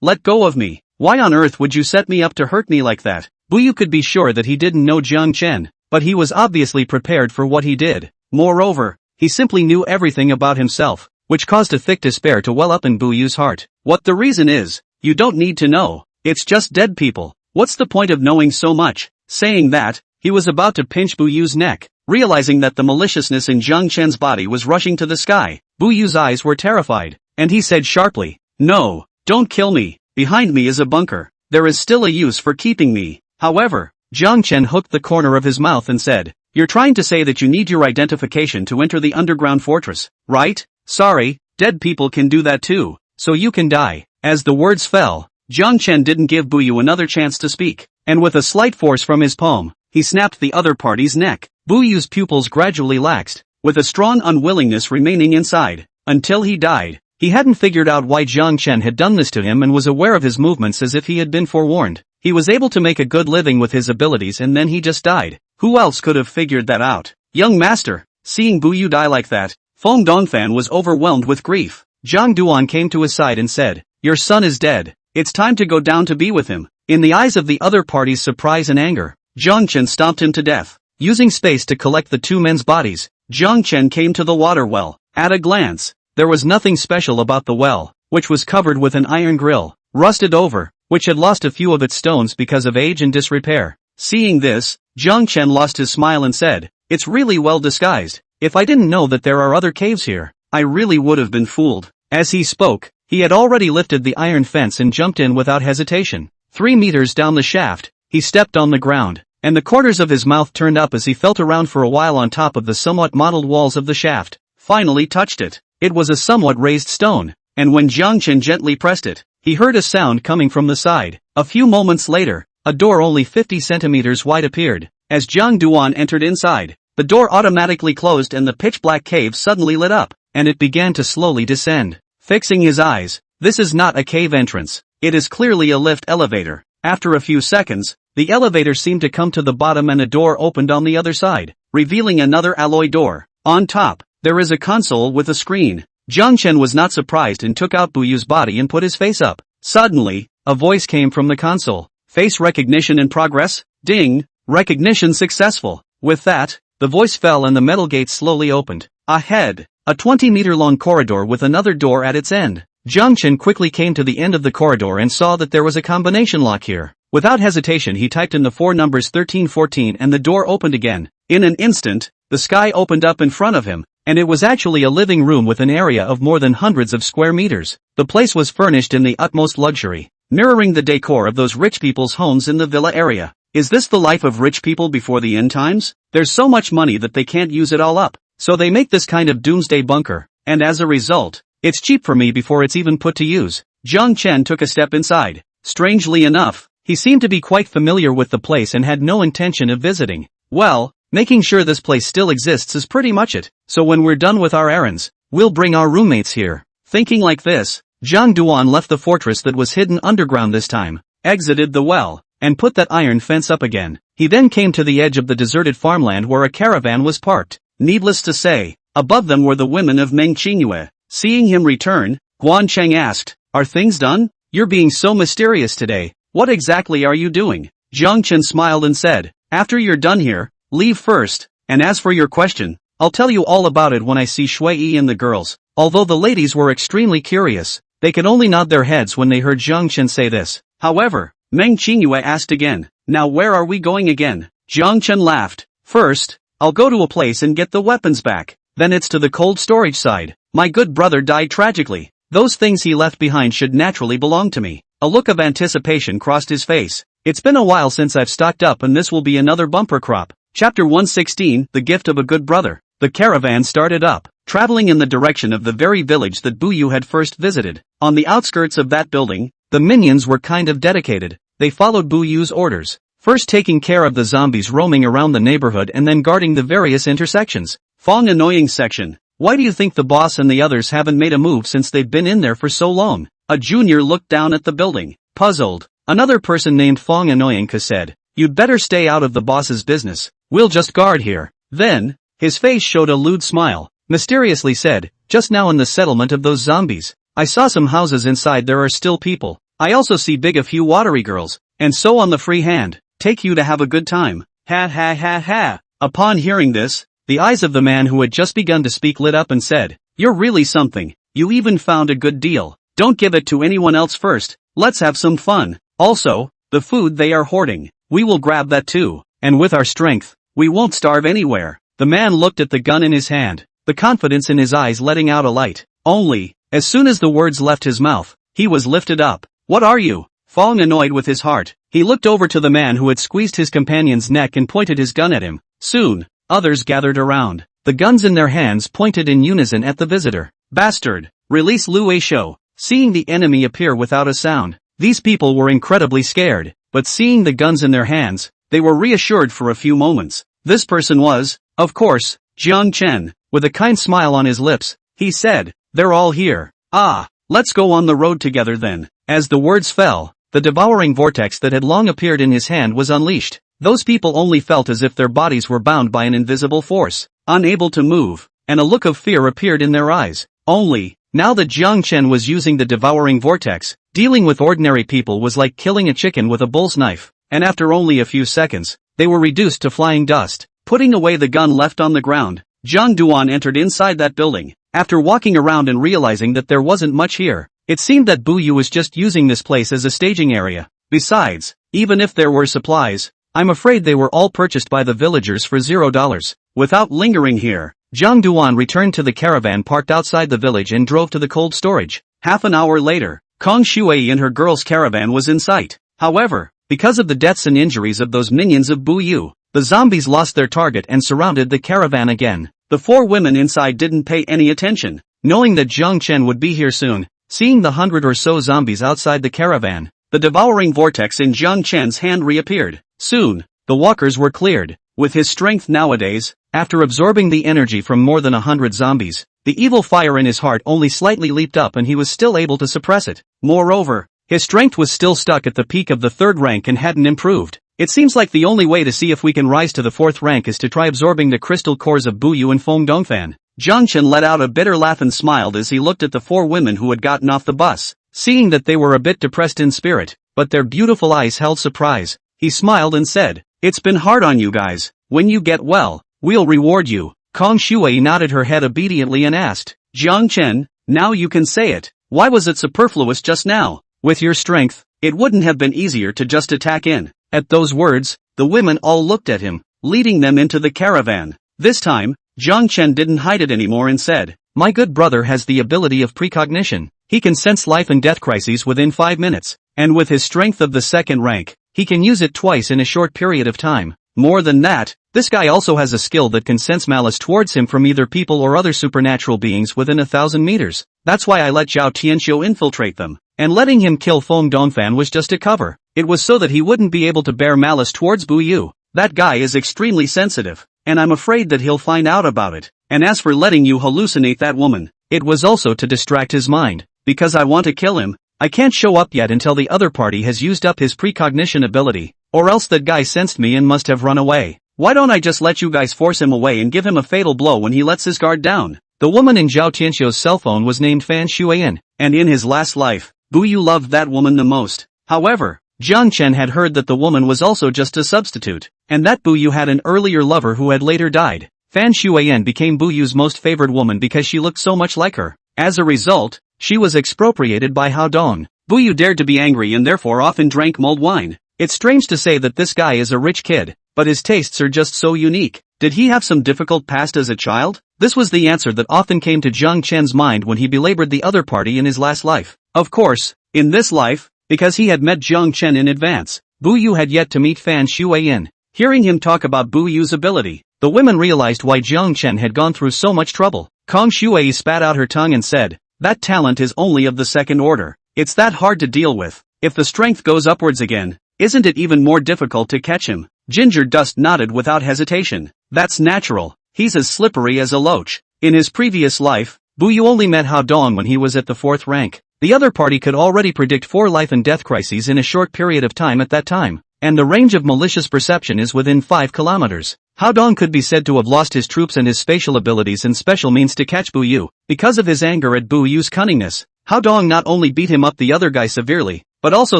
Let go of me. Why on earth would you set me up to hurt me like that? Buyu could be sure that he didn't know Jiang Chen, but he was obviously prepared for what he did. Moreover, he simply knew everything about himself, which caused a thick despair to well up in Buyu's heart. What the reason is, you don't need to know. It's just dead people. What's the point of knowing so much? Saying that, he was about to pinch Buyu's neck, realizing that the maliciousness in Jiang Chen's body was rushing to the sky. Buyu's eyes were terrified, and he said sharply, "No, don't kill me. Behind me is a bunker. There is still a use for keeping me." However, Jiang Chen hooked the corner of his mouth and said, "You're trying to say that you need your identification to enter the underground fortress, right? Sorry, dead people can do that too, so you can die." As the words fell, Jiang Chen didn't give Buyu another chance to speak, and with a slight force from his palm, he snapped the other party's neck. Buyu's pupils gradually laxed, with a strong unwillingness remaining inside, until he died. He hadn't figured out why Jiang Chen had done this to him and was aware of his movements as if he had been forewarned. He was able to make a good living with his abilities and then he just died. Who else could have figured that out? Young master, seeing Bu Yu die like that, Feng Dongfan was overwhelmed with grief. Zhang Duan came to his side and said, "Your son is dead. It's time to go down to be with him." In the eyes of the other party's surprise and anger, Zhang Chen stomped him to death. Using space to collect the two men's bodies, Zhang Chen came to the water well. At a glance, there was nothing special about the well, which was covered with an iron grill, rusted over, which had lost a few of its stones because of age and disrepair. Seeing this, Zhang Chen lost his smile and said, "It's really well disguised. If I didn't know that there are other caves here, I really would have been fooled." As he spoke, he had already lifted the iron fence and jumped in without hesitation. 3 meters down the shaft, he stepped on the ground, and the corners of his mouth turned up as he felt around for a while on top of the somewhat mottled walls of the shaft, finally touched it. It was a somewhat raised stone, and when Zhang Chen gently pressed it, he heard a sound coming from the side. A few moments later, a door only 50 centimeters wide appeared. As Zhang Duan entered inside, the door automatically closed and the pitch-black cave suddenly lit up, and it began to slowly descend. Fixing his eyes, this is not a cave entrance. It is clearly a lift elevator. After a few seconds, the elevator seemed to come to the bottom and a door opened on the other side, revealing another alloy door. On top, there is a console with a screen. Zhang Chen was not surprised and took out Bu Yu's body and put his face up. Suddenly, a voice came from the console. "Face recognition in progress? Ding! Recognition successful." With that, the voice fell and the metal gate slowly opened. Ahead, a 20-meter-long corridor with another door at its end. Zhang Chen quickly came to the end of the corridor and saw that there was a combination lock here. Without hesitation he typed in the 4 numbers 1314 and the door opened again. In an instant, the sky opened up in front of him, and it was actually a living room with an area of more than hundreds of square meters. The place was furnished in the utmost luxury, mirroring the decor of those rich people's homes in the villa area. Is this the life of rich people before the end times? There's so much money that they can't use it all up, so they make this kind of doomsday bunker, and as a result, it's cheap for me before it's even put to use. Zhang Chen took a step inside. Strangely enough, he seemed to be quite familiar with the place and had no intention of visiting. Well, making sure this place still exists is pretty much it, so when we're done with our errands, we'll bring our roommates here. Thinking like this, Zhang Duan left the fortress that was hidden underground this time, exited the well, and put that iron fence up again. He then came to the edge of the deserted farmland where a caravan was parked. Needless to say, above them were the women of Meng Qingyue. Seeing him return, Guan Cheng asked, "Are things done? You're being so mysterious today. What exactly are you doing?" Zhang Chen smiled and said, "After you're done here, leave first, and as for your question, I'll tell you all about it when I see Shui Yi and the girls." Although the ladies were extremely curious, they could only nod their heads when they heard Zhang Chen say this. However, Meng Qingyue asked again, "Now where are we going again?" Zhang Chen laughed. "First, I'll go to a place and get the weapons back. Then it's to the cold storage side. My good brother died tragically. Those things he left behind should naturally belong to me." A look of anticipation crossed his face. "It's been a while since I've stocked up and this will be another bumper crop." Chapter 116, The Gift of a Good Brother. The caravan started up, traveling in the direction of the very village that Bu Yu had first visited. On the outskirts of that building, the minions were kind of dedicated. They followed Bu Yu's orders, first taking care of the zombies roaming around the neighborhood and then guarding the various intersections. Fong annoying section. Why do you think the boss and the others haven't made a move since they've been in there for so long? A junior looked down at the building, puzzled. Another person named Fong Annoyingka said, "You'd better stay out of the boss's business. We'll just guard here." Then, his face showed a lewd smile, mysteriously said, "Just now in the settlement of those zombies, I saw some houses inside there are still people. I also see a few watery girls, and so on the free hand, take you to have a good time." Ha ha ha ha. Upon hearing this, the eyes of the man who had just begun to speak lit up and said, "You're really something. You even found a good deal. Don't give it to anyone else first. Let's have some fun. Also, the food they are hoarding, we will grab that too, and with our strength, we won't starve anywhere." The man looked at the gun in his hand, the confidence in his eyes letting out a light. Only, as soon as the words left his mouth, he was lifted up. "What are you?" Fong annoyed with his heart, he looked over to the man who had squeezed his companion's neck and pointed his gun at him. Soon, others gathered around, the guns in their hands pointed in unison at the visitor. "Bastard, release Lu Weishou." Seeing the enemy appear without a sound, these people were incredibly scared, but seeing the guns in their hands, they were reassured for a few moments. This person was, of course, Zhang Chen. With a kind smile on his lips, he said, "They're all here. Ah, let's go on the road together then." As the words fell, the devouring vortex that had long appeared in his hand was unleashed. Those people only felt as if their bodies were bound by an invisible force, unable to move, and a look of fear appeared in their eyes. Only, now that Jiang Chen was using the devouring vortex, dealing with ordinary people was like killing a chicken with a bull's knife, and after only a few seconds, they were reduced to flying dust. Putting away the gun left on the ground, Zhang Duan entered inside that building. After walking around and realizing that there wasn't much here, it seemed that Bu Yu was just using this place as a staging area. Besides, even if there were supplies, I'm afraid they were all purchased by the villagers for $0. Without lingering here, Zhang Duan returned to the caravan parked outside the village and drove to the cold storage. Half an hour later, Kong Shuai and her girls' caravan was in sight. However, because of the deaths and injuries of those minions of Bu Yu, the zombies lost their target and surrounded the caravan again. The four women inside didn't pay any attention, knowing that Jiang Chen would be here soon. Seeing the 100 or so zombies outside the caravan, the devouring vortex in Jiang Chen's hand reappeared. Soon, the walkers were cleared. With his strength nowadays, after absorbing the energy from more than 100 zombies, the evil fire in his heart only slightly leaped up and he was still able to suppress it. Moreover, his strength was still stuck at the peak of the 3rd rank and hadn't improved. It seems like the only way to see if we can rise to the 4th rank is to try absorbing the crystal cores of Bu Yu and Feng Dongfan. Jiang Chen let out a bitter laugh and smiled as he looked at the 4 women who had gotten off the bus. Seeing that they were a bit depressed in spirit, but their beautiful eyes held surprise, he smiled and said, "It's been hard on you guys. When you get well, we'll reward you." Kong Shuai nodded her head obediently and asked, "Jiang Chen, now you can say it. Why was it superfluous just now? With your strength, it wouldn't have been easier to just attack in." At those words, the women all looked at him, leading them into the caravan. This time, Jiang Chen didn't hide it anymore and said, "My good brother has the ability of precognition. He can sense life and death crises within 5 minutes, and with his strength of the 2nd rank, he can use it twice in a short period of time. More than that, this guy also has a skill that can sense malice towards him from either people or other supernatural beings within 1,000 meters. That's why I let Zhao Tianxiu infiltrate them, and letting him kill Feng Dongfan was just a cover. It was so that he wouldn't be able to bear malice towards Bu Yu. That guy is extremely sensitive, and I'm afraid that he'll find out about it. And as for letting you hallucinate that woman, it was also to distract his mind, because I want to kill him. I can't show up yet until the other party has used up his precognition ability, or else that guy sensed me and must have run away. Why don't I just let you guys force him away and give him a fatal blow when he lets his guard down?" The woman in Zhao Tianxiu's cell phone was named Fan Shuian, and in his last life, Bu Yu loved that woman the most. However, Jiang Chen had heard that the woman was also just a substitute, and that Bu Yu had an earlier lover who had later died. Fan Shuian became Bu Yu's most favored woman because she looked so much like her. As a result, she was expropriated by Hao Dong. Bu Yu dared to be angry and therefore often drank mulled wine. It's strange to say that this guy is a rich kid, but his tastes are just so unique. Did he have some difficult past as a child? This was the answer that often came to Jiang Chen's mind when he belabored the other party in his last life. Of course, in this life, because he had met Jiang Chen in advance, Bu Yu had yet to meet Fan Shuian. Hearing him talk about Bu Yu's ability, the women realized why Jiang Chen had gone through so much trouble. Kong Shuai spat out her tongue and said, "That talent is only of the 2nd order. It's that hard to deal with. If the strength goes upwards again, isn't it even more difficult to catch him?" Ginger Dust nodded without hesitation. "That's natural. He's as slippery as a loach. In his previous life, Bu Yu only met Hao Dong when he was at the 4th rank. The other party could already predict 4 life and death crises in a short period of time at that time, and the range of malicious perception is within 5 kilometers. Hao Dong could be said to have lost his troops and his spatial abilities and special means to catch Bu Yu. Because of his anger at Bu Yu's cunningness, Hao Dong not only beat him up the other guy severely, but also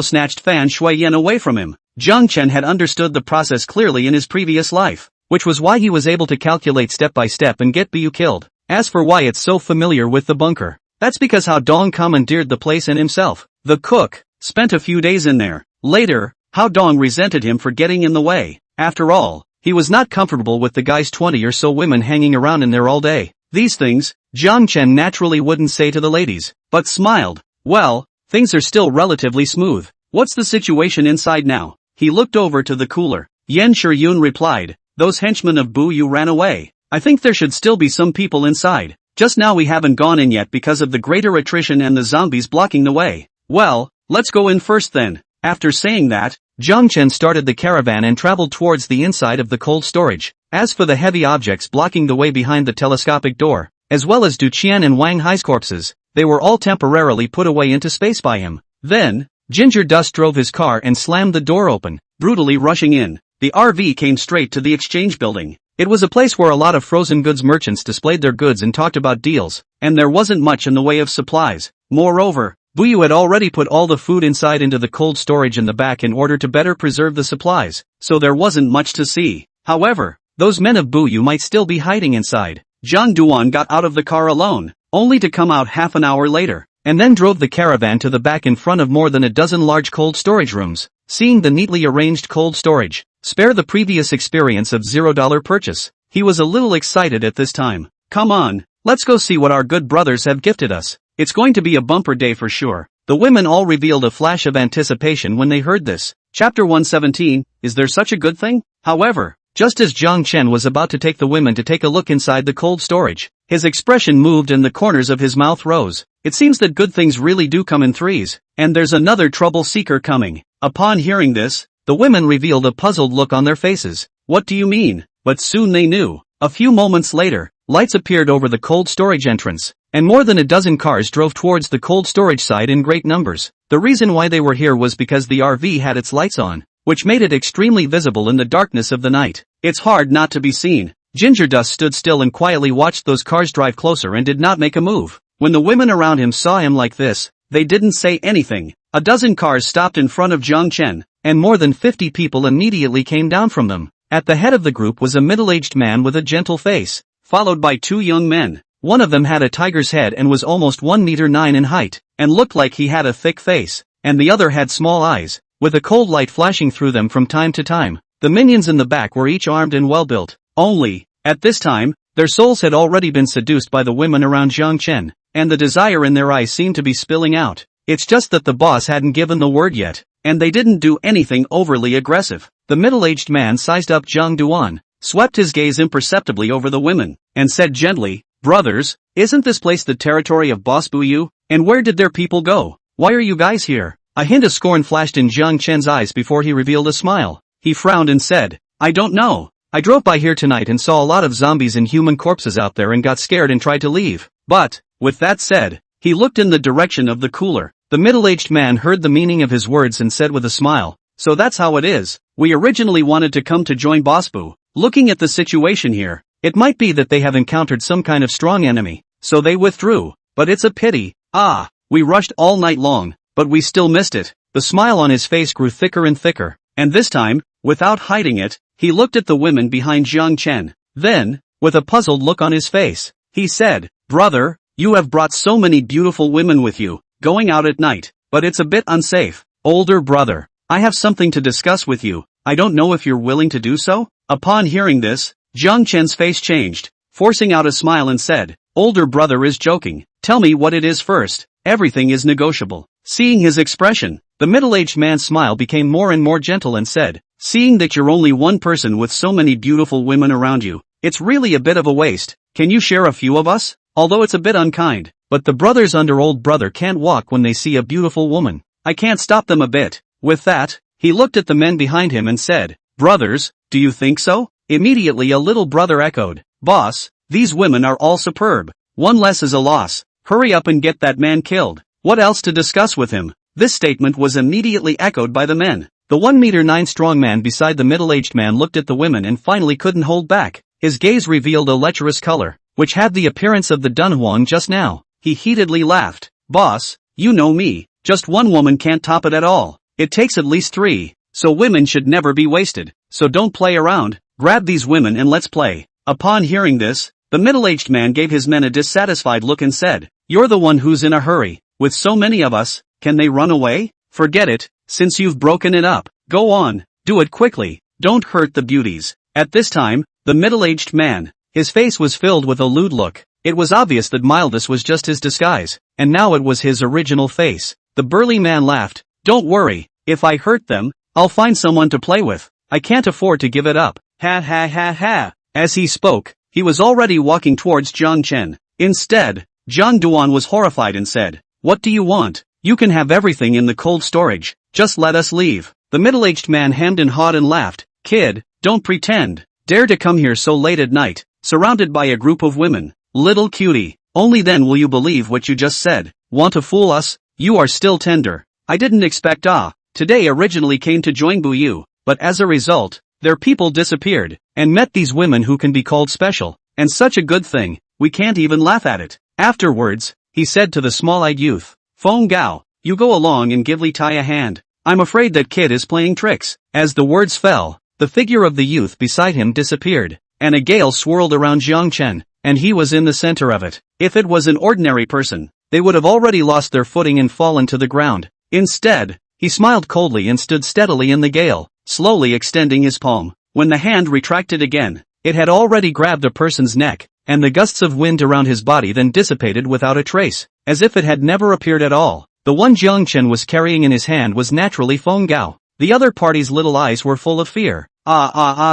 snatched Fan Shuiyan away from him. Jiang Chen had understood the process clearly in his previous life, which was why he was able to calculate step by step and get Bu Yu killed. As for why it's so familiar with the bunker, that's because Hao Dong commandeered the place and himself, the cook, spent a few days in there. Later, Hao Dong resented him for getting in the way. After all, he was not comfortable with the guy's 20 or so women hanging around in there all day. These things, Jiang Chen naturally wouldn't say to the ladies, but smiled. "Well, things are still relatively smooth. What's the situation inside now?" He looked over to the cooler. Yan Shiyun replied, "Those henchmen of Bu Yu ran away. I think there should still be some people inside. Just now we haven't gone in yet because of the greater attrition and the zombies blocking the way." "Well, let's go in first then." After saying that, Jiang Chen started the caravan and traveled towards the inside of the cold storage. As for the heavy objects blocking the way behind the telescopic door, as well as Du Qian and Wang Hai's corpses, they were all temporarily put away into space by him. Then, Ginger Dust drove his car and slammed the door open, brutally rushing in. The RV came straight to the exchange building. It was a place where a lot of frozen goods merchants displayed their goods and talked about deals, and there wasn't much in the way of supplies. Moreover, Buyu had already put all the food inside into the cold storage in the back in order to better preserve the supplies, so there wasn't much to see. However, those men of Buyu might still be hiding inside. Zhang Duan got out of the car alone, only to come out half an hour later, and then drove the caravan to the back in front of more than a dozen large cold storage rooms. Seeing the neatly arranged cold storage, spare the previous experience of $0 purchase, he was a little excited at this time. Come on, let's go see what our good brothers have gifted us. It's going to be a bumper day for sure. The women all revealed a flash of anticipation when they heard this. Chapter 117, is there such a good thing? However, just as Zhang Chen was about to take the women to take a look inside the cold storage, his expression moved and the corners of his mouth rose. It seems that good things really do come in threes, and there's another trouble seeker coming. Upon hearing this, the women revealed a puzzled look on their faces. What do you mean? But soon they knew. A few moments later, lights appeared over the cold storage entrance, and more than a dozen cars drove towards the cold storage side in great numbers. The reason why they were here was because the RV had its lights on, which made it extremely visible in the darkness of the night. It's hard not to be seen. Ginger Dust stood still and quietly watched those cars drive closer and did not make a move. When the women around him saw him like this, they didn't say anything. A dozen cars stopped in front of Zhang Chen, and more than 50 people immediately came down from them. At the head of the group was a middle-aged man with a gentle face, followed by two young men. One of them had a tiger's head and was almost 1 meter 9 in height, and looked like he had a thick face, and the other had small eyes, with a cold light flashing through them from time to time. The minions in the back were each armed and well-built. Only, at this time, their souls had already been seduced by the women around Zhang Chen, and the desire in their eyes seemed to be spilling out. It's just that the boss hadn't given the word yet, and they didn't do anything overly aggressive. The middle-aged man sized up Zhang Duan, swept his gaze imperceptibly over the women, and said gently, "Brothers, isn't this place the territory of Boss Buyu? And where did their people go? Why are you guys here?" A hint of scorn flashed in Zhang Chen's eyes before he revealed a smile. He frowned and said, "I don't know. I drove by here tonight and saw a lot of zombies and human corpses out there and got scared and tried to leave. But," with that said, he looked in the direction of the cooler. The middle-aged man heard the meaning of his words and said with a smile, "So that's how it is. We originally wanted to come to join Boss Bu. Looking at the situation here, it might be that they have encountered some kind of strong enemy, so they withdrew. But it's a pity. We rushed all night long, but we still missed it." The smile on his face grew thicker and thicker, and this time, without hiding it, he looked at the women behind Zhang Chen. Then, with a puzzled look on his face, he said, "Brother, you have brought so many beautiful women with you, going out at night, but it's a bit unsafe. Older brother, I have something to discuss with you. I don't know if you're willing to do so?" Upon hearing this, Zhang Chen's face changed, forcing out a smile and said, "Older brother is joking. Tell me what it is first. Everything is negotiable." Seeing his expression, the middle-aged man's smile became more and more gentle and said, "Seeing that you're only one person with so many beautiful women around you, it's really a bit of a waste. Can you share a few of us? Although it's a bit unkind, but the brothers under old brother can't walk when they see a beautiful woman. I can't stop them a bit." With that, he looked at the men behind him and said, "Brothers, do you think so?" Immediately a little brother echoed, "Boss, these women are all superb. One less is a loss. Hurry up and get that man killed. What else to discuss with him?" This statement was immediately echoed by the men. The 1 meter 9 strong man beside the middle-aged man looked at the women and finally couldn't hold back. His gaze revealed a lecherous color, which had the appearance of the Dunhuang just now. He heatedly laughed. "Boss, you know me, just one woman can't top it at all. It takes at least 3, so women should never be wasted. So don't play around, grab these women and let's play." Upon hearing this, the middle-aged man gave his men a dissatisfied look and said, "You're the one who's in a hurry. With so many of us, can they run away? Forget it, since you've broken it up. Go on, do it quickly, don't hurt the beauties." At this time, the middle-aged man, his face was filled with a lewd look. It was obvious that Mildus was just his disguise, and now it was his original face. The burly man laughed. "Don't worry, if I hurt them, I'll find someone to play with. I can't afford to give it up. Ha ha ha ha." As he spoke, he was already walking towards Zhang Chen. Instead, Zhang Duan was horrified and said, "What do you want? You can have everything in the cold storage, just let us leave." The middle-aged man hemmed and hawed and laughed. "Kid, don't pretend. Dare to come here so late at night, surrounded by a group of women. Little cutie, only then will you believe what you just said. Want to fool us? You are still tender. I didn't expect today originally came to join Buyu, but as a result, their people disappeared, and met these women who can be called special, and such a good thing, we can't even laugh at it. Afterwards, he said to the small-eyed youth, Feng Gao, you go along and give Li Tai a hand. I'm afraid that kid is playing tricks. As the words fell, the figure of the youth beside him disappeared, and a gale swirled around Jiang Chen, and he was in the center of it. If it was an ordinary person, they would have already lost their footing and fallen to the ground. Instead, he smiled coldly and stood steadily in the gale, slowly extending his palm. When the hand retracted again, it had already grabbed the person's neck, and the gusts of wind around his body then dissipated without a trace, as if it had never appeared at all. The one Jiang Chen was carrying in his hand was naturally Feng Gao. The other party's little eyes were full of fear.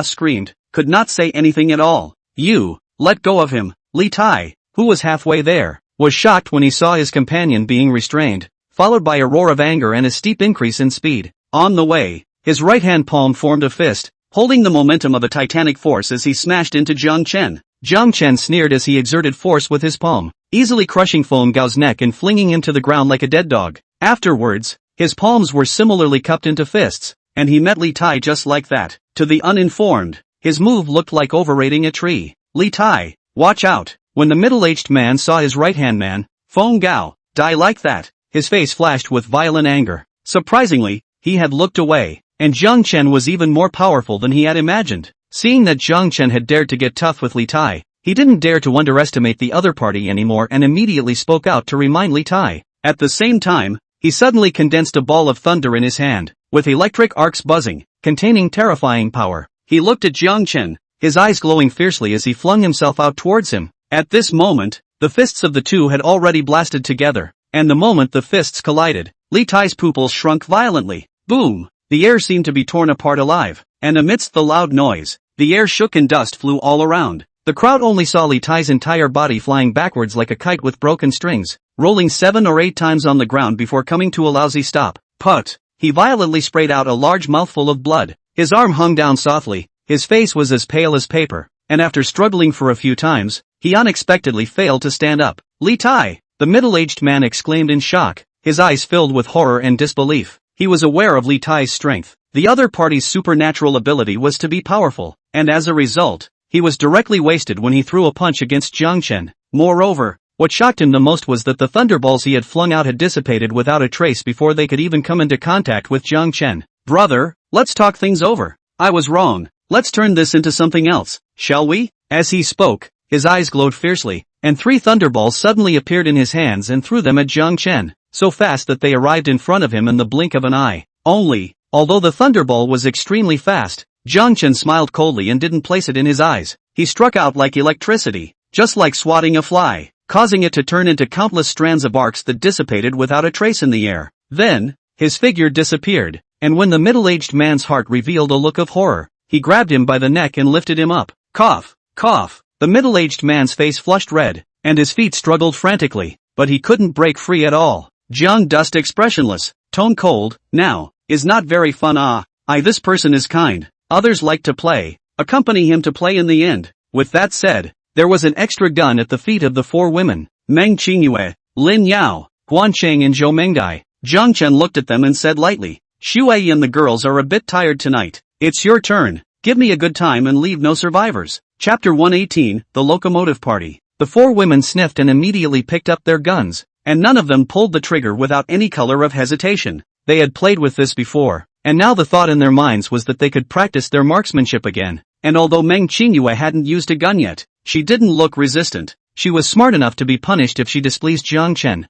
Screamed, could not say anything at all. You, let go of him. Li Tai, who was halfway there, was shocked when he saw his companion being restrained, followed by a roar of anger and a steep increase in speed. On the way, his right hand palm formed a fist, holding the momentum of a titanic force as he smashed into Jiang Chen. Jiang Chen sneered as he exerted force with his palm, easily crushing Feng Gao's neck and flinging him to the ground like a dead dog. Afterwards, his palms were similarly cupped into fists, and he met Li Tai just like that. To the uninformed, his move looked like overrating a tree. Li Tai, watch out. When the middle-aged man saw his right-hand man, Feng Gao, die like that, his face flashed with violent anger. Surprisingly, he had looked away, and Jiang Chen was even more powerful than he had imagined. Seeing that Jiang Chen had dared to get tough with Li Tai, he didn't dare to underestimate the other party anymore and immediately spoke out to remind Li Tai. At the same time, he suddenly condensed a ball of thunder in his hand, with electric arcs buzzing, containing terrifying power. He looked at Jiang Chen, his eyes glowing fiercely as he flung himself out towards him. At this moment, the fists of the two had already blasted together, and the moment the fists collided, Li Tai's pupils shrunk violently. Boom! The air seemed to be torn apart alive, and amidst the loud noise, the air shook and dust flew all around. The crowd only saw Li Tai's entire body flying backwards like a kite with broken strings, rolling 7 or 8 times on the ground before coming to a lousy stop. Put! He violently sprayed out a large mouthful of blood. His arm hung down softly, his face was as pale as paper, and after struggling for a few times, he unexpectedly failed to stand up. Li Tai! The middle-aged man exclaimed in shock, his eyes filled with horror and disbelief. He was aware of Li Tai's strength. The other party's supernatural ability was to be powerful, and as a result, he was directly wasted when he threw a punch against Jiang Chen. Moreover, what shocked him the most was that the thunderballs he had flung out had dissipated without a trace before they could even come into contact with Jiang Chen. Brother, let's talk things over. I was wrong. Let's turn this into something else, shall we? As he spoke, his eyes glowed fiercely, and 3 thunderballs suddenly appeared in his hands and threw them at Jiang Chen, so fast that they arrived in front of him in the blink of an eye. Although the thunderball was extremely fast, Jiang Chen smiled coldly and didn't place it in his eyes. He struck out like electricity, just like swatting a fly, causing it to turn into countless strands of arcs that dissipated without a trace in the air. Then, his figure disappeared, and when the middle-aged man's heart revealed a look of horror, he grabbed him by the neck and lifted him up. Cough! Cough! The middle-aged man's face flushed red, and his feet struggled frantically, but he couldn't break free at all. Jiang Dust expressionless, tone cold, now, is not very fun. This person is kind. Others like to play. Accompany him to play in the end. With that said, there was an extra gun at the feet of the 4 women. Meng Qingyue, Lin Yao, Guan Cheng and Zhou Mengdai. Jiang Chen looked at them and said lightly, Shuai and the girls are a bit tired tonight. It's your turn. Give me a good time and leave no survivors. Chapter 118, The Locomotive Party. The 4 women sniffed and immediately picked up their guns, and none of them pulled the trigger without any color of hesitation. They had played with this before, and now the thought in their minds was that they could practice their marksmanship again. And although Meng Qingyue hadn't used a gun yet, she didn't look resistant. She was smart enough to be punished if she displeased Jiang Chen.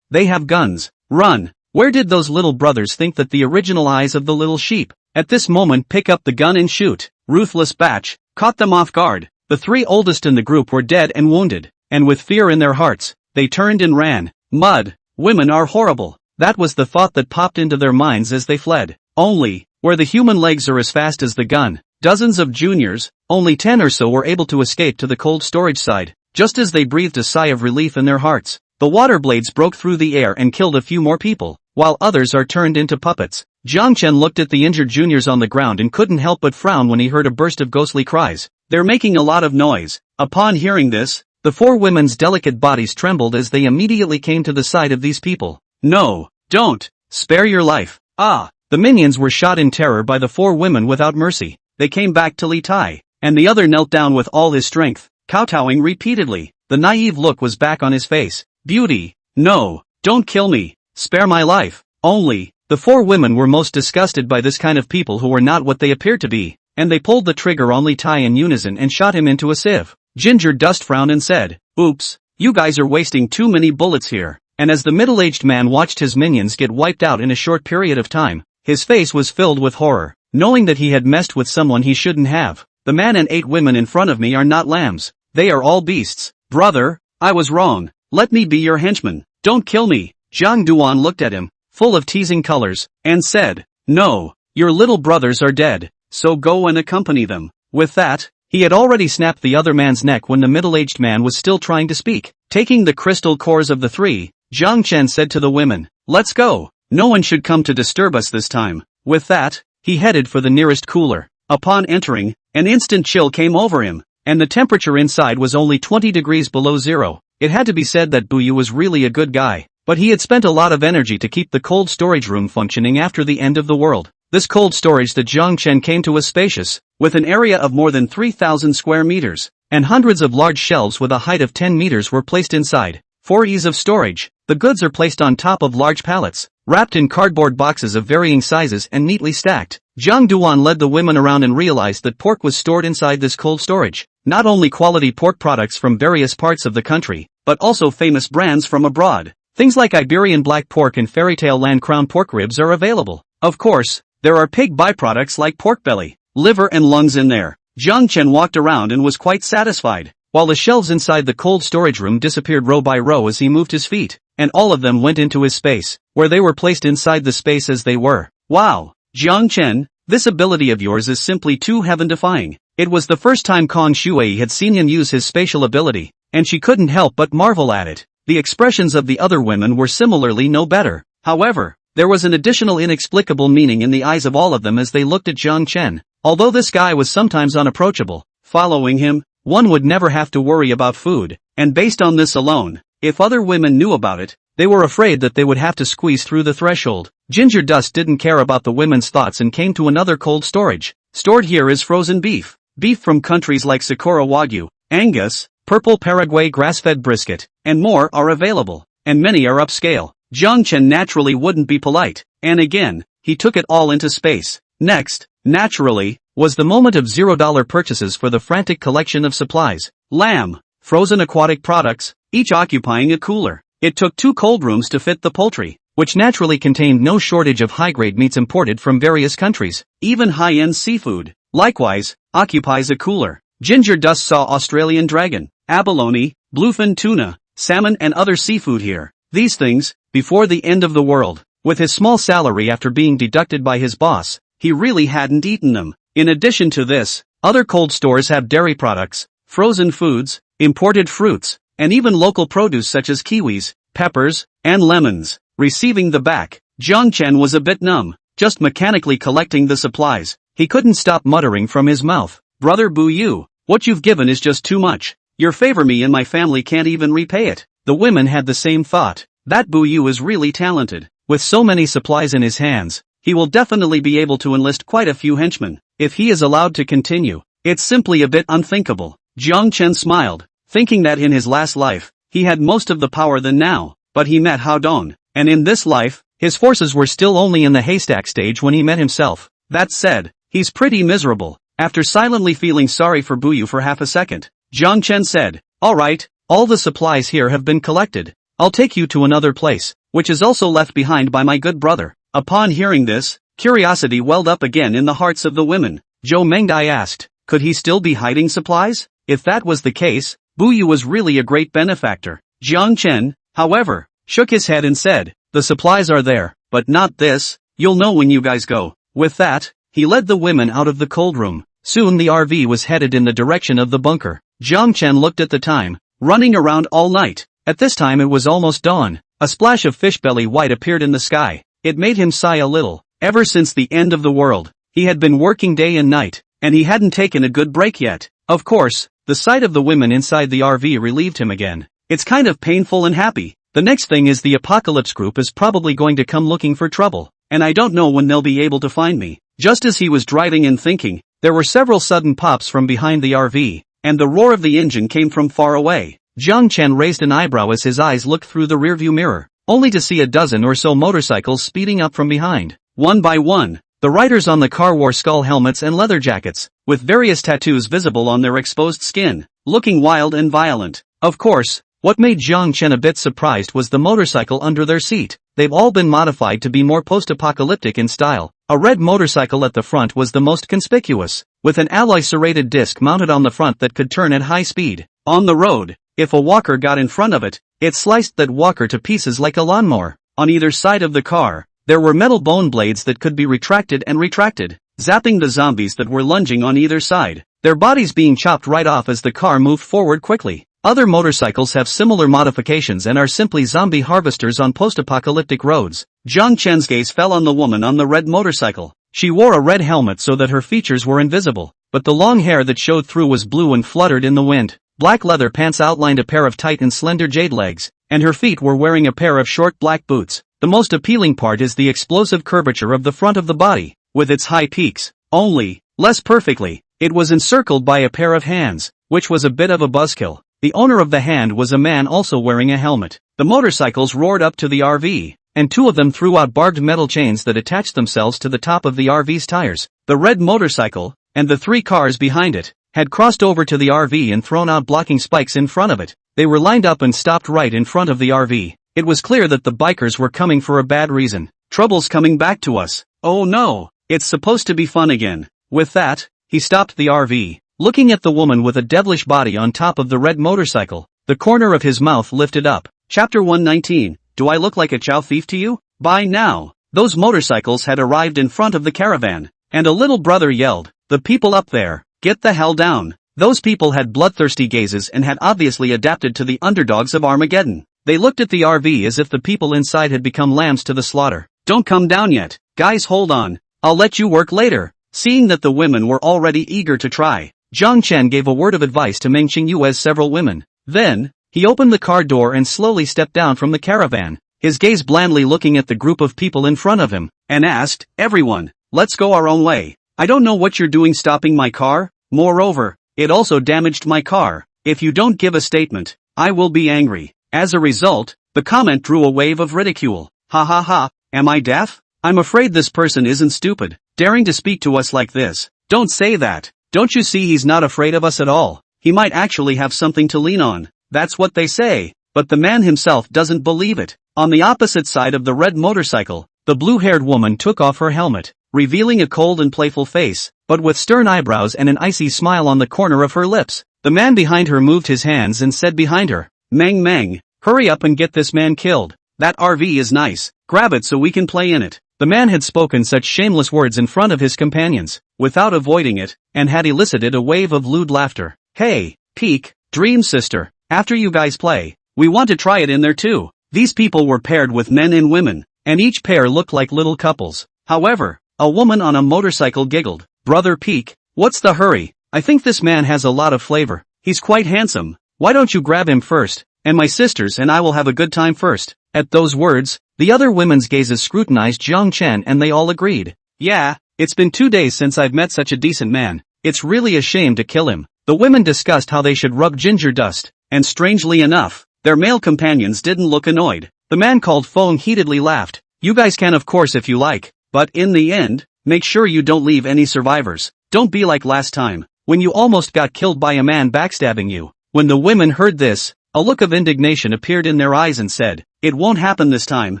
They have guns. Run! Where did those little brothers think that the original eyes of the little sheep? At this moment pick up the gun and shoot. Ruthless batch, caught them off guard. The 3 oldest in the group were dead and wounded, and with fear in their hearts, they turned and ran. Mud, women are horrible. That was the thought that popped into their minds as they fled. Only, where the human legs are as fast as the gun, dozens of juniors, only 10 or so were able to escape to the cold storage side. Just as they breathed a sigh of relief in their hearts, the water blades broke through the air and killed a few more people, while others are turned into puppets. Jiang Chen looked at the injured juniors on the ground and couldn't help but frown when he heard a burst of ghostly cries. They're making a lot of noise. Upon hearing this, the 4 women's delicate bodies trembled as they immediately came to the side of these people. No, don't! Spare your life. Ah! The minions were shot in terror by the 4 women without mercy. They came back to Li Tai, and the other knelt down with all his strength, kowtowing repeatedly. The naive look was back on his face. Beauty, no, don't kill me. Spare my life. Only, the 4 women were most disgusted by this kind of people who were not what they appeared to be, and they pulled the trigger on Li Tai in unison and shot him into a sieve. Ginger Dust frowned and said, "Oops, you guys are wasting too many bullets here." And as the middle-aged man watched his minions get wiped out in a short period of time, his face was filled with horror, knowing that he had messed with someone he shouldn't have. The man and 8 women in front of me are not lambs. They are all beasts. Brother, I was wrong. Let me be your henchman. Don't kill me. Zhang Duan looked at him, full of teasing colors, and said, "No, your little brothers are dead, so go and accompany them." With that, he had already snapped the other man's neck when the middle-aged man was still trying to speak. Taking the crystal cores of the 3, Zhang Chen said to the women, "Let's go. No one should come to disturb us this time." With that, he headed for the nearest cooler. Upon entering, an instant chill came over him, and the temperature inside was only 20 degrees below zero. It had to be said that Buyu was really a good guy, but he had spent a lot of energy to keep the cold storage room functioning after the end of the world. This cold storage that Zhang Chen came to was spacious, with an area of more than 3,000 square meters, and hundreds of large shelves with a height of 10 meters were placed inside. For ease of storage, the goods are placed on top of large pallets, wrapped in cardboard boxes of varying sizes and neatly stacked. Zhang Duan led the women around and realized that pork was stored inside this cold storage. Not only quality pork products from various parts of the country, but also famous brands from abroad. Things like Iberian black pork and fairytale land crown pork ribs are available. Of course, there are pig byproducts like pork belly, liver and lungs in there. Zhang Chen walked around and was quite satisfied, while the shelves inside the cold storage room disappeared row by row as he moved his feet, and all of them went into his space, where they were placed inside the space as they were. Wow, Zhang Chen, this ability of yours is simply too heaven-defying. It was the first time Kong Shuai had seen him use his spatial ability, and she couldn't help but marvel at it. The expressions of the other women were similarly no better. However, there was an additional inexplicable meaning in the eyes of all of them as they looked at Zhang Chen. Although this guy was sometimes unapproachable, following him, one would never have to worry about food, and based on this alone, if other women knew about it, they were afraid that they would have to squeeze through the threshold. Ginger Dust didn't care about the women's thoughts and came to another cold storage. Stored here is frozen beef. Beef from countries like Sakura Wagyu, Angus, Purple Paraguay grass-fed brisket, and more are available, and many are upscale. Zhang Chen naturally wouldn't be polite, and again, he took it all into space. Next, naturally, was the moment of $0 purchases for the frantic collection of supplies. Lamb, frozen aquatic products, each occupying a cooler. It took 2 cold rooms to fit the poultry, which naturally contained no shortage of high-grade meats imported from various countries. Even high-end seafood, likewise, occupies a cooler. Ginger Dust saw Australian dragon, abalone, bluefin tuna, salmon and other seafood here. These things, before the end of the world, with his small salary after being deducted by his boss, he really hadn't eaten them. In addition to this, other cold stores have dairy products, frozen foods, imported fruits, and even local produce such as kiwis, peppers, and lemons. Receiving the back, Zhang Chen was a bit numb, just mechanically collecting the supplies. He couldn't stop muttering from his mouth, "Brother Bu Yu, what you've given is just too much. You favor me and my family can't even repay it." The women had the same thought. That Bu Yu is really talented. With so many supplies in his hands, he will definitely be able to enlist quite a few henchmen, if he is allowed to continue. It's simply a bit unthinkable. Zhang Chen smiled, thinking that in his last life, he had most of the power than now, but he met Hao Dong, and in this life, his forces were still only in the haystack stage when he met himself. That said, he's pretty miserable. After silently feeling sorry for Buyu for half a second, Zhang Chen said, "Alright, all the supplies here have been collected. I'll take you to another place, which is also left behind by my good brother." Upon hearing this, curiosity welled up again in the hearts of the women. Zhou Mengdai asked, could he still be hiding supplies? If that was the case, Buyu was really a great benefactor. Zhang Chen, however, shook his head and said, "The supplies are there, but not this. You'll know when you guys go." With that, he led the women out of the cold room. Soon the RV was headed in the direction of the bunker. Zhang Chen looked at the time, running around all night. At this time it was almost dawn. A splash of fish belly white appeared in the sky. It made him sigh a little. Ever since the end of the world, he had been working day and night, and he hadn't taken a good break yet. Of course, the sight of the women inside the RV relieved him again. It's kind of painful and happy. The next thing is the Apocalypse group is probably going to come looking for trouble, and I don't know when they'll be able to find me. Just as he was driving and thinking, there were several sudden pops from behind the RV, and the roar of the engine came from far away. Jiang Chen raised an eyebrow as his eyes looked through the rearview mirror, only to see a dozen or so motorcycles speeding up from behind. One by one, the riders on the car wore skull helmets and leather jackets, with various tattoos visible on their exposed skin, looking wild and violent. Of course, what made Jiang Chen a bit surprised was the motorcycle under their seat. They've all been modified to be more post-apocalyptic in style. A red motorcycle at the front was the most conspicuous, with an alloy serrated disc mounted on the front that could turn at high speed. On the road, if a walker got in front of it, it sliced that walker to pieces like a lawnmower. On either side of the car, there were metal bone blades that could be retracted and retracted, zapping the zombies that were lunging on either side, their bodies being chopped right off as the car moved forward quickly. Other motorcycles have similar modifications and are simply zombie harvesters on post-apocalyptic roads. Jiang Chen's gaze fell on the woman on the red motorcycle. She wore a red helmet so that her features were invisible, but the long hair that showed through was blue and fluttered in the wind. Black leather pants outlined a pair of tight and slender jade legs, and her feet were wearing a pair of short black boots. The most appealing part is the explosive curvature of the front of the body, with its high peaks. Only, less perfectly, it was encircled by a pair of hands, which was a bit of a buzzkill. The owner of the hand was a man also wearing a helmet. The motorcycles roared up to the RV, and two of them threw out barbed metal chains that attached themselves to the top of the RV's tires. The red motorcycle, and the three cars behind it, had crossed over to the RV and thrown out blocking spikes in front of it. They were lined up and stopped right in front of the RV. It was clear that the bikers were coming for a bad reason. Trouble's coming back to us. Oh no, it's supposed to be fun again. With that, he stopped the RV. Looking at the woman with a devilish body on top of the red motorcycle, the corner of his mouth lifted up. Chapter 119, Do I look like a chow thief to you? By now, those motorcycles had arrived in front of the caravan, and a little brother yelled, "The people up there, get the hell down." Those people had bloodthirsty gazes and had obviously adapted to the underdogs of Armageddon. They looked at the RV as if the people inside had become lambs to the slaughter. "Don't come down yet. Guys, hold on. I'll let you work later." Seeing that the women were already eager to try, Jiang Chen gave a word of advice to Meng Qingyu several women. Then, he opened the car door and slowly stepped down from the caravan, his gaze blandly looking at the group of people in front of him, and asked, "Everyone, let's go our own way. I don't know what you're doing stopping my car. Moreover, it also damaged my car. If you don't give a statement, I will be angry." As a result, the comment drew a wave of ridicule. "Ha ha ha, am I deaf? I'm afraid this person isn't stupid, daring to speak to us like this. Don't say that. Don't you see he's not afraid of us at all? He might actually have something to lean on. That's what they say." But the man himself doesn't believe it. On the opposite side of the red motorcycle, the blue-haired woman took off her helmet, revealing a cold and playful face, but with stern eyebrows and an icy smile on the corner of her lips. The man behind her moved his hands and said behind her, Meng, hurry up and get this man killed. That RV is nice. Grab it so we can play in it." The man had spoken such shameless words in front of his companions, without avoiding it, and had elicited a wave of lewd laughter. "Hey, Peak, Dream Sister, after you guys play, we want to try it in there too." These people were paired with men and women, and each pair looked like little couples. However, a woman on a motorcycle giggled. "Brother Peak, what's the hurry? I think this man has a lot of flavor. He's quite handsome. Why don't you grab him first, and my sisters and I will have a good time first." At those words, the other women's gazes scrutinized Jiang Chen and they all agreed. "Yeah, it's been 2 days since I've met such a decent man. It's really a shame to kill him." The women discussed how they should rub ginger dust, and strangely enough, their male companions didn't look annoyed. The man called Feng heatedly laughed. "You guys can of course if you like, but in the end, make sure you don't leave any survivors. Don't be like last time, when you almost got killed by a man backstabbing you." When the women heard this, a look of indignation appeared in their eyes and said, "It won't happen this time.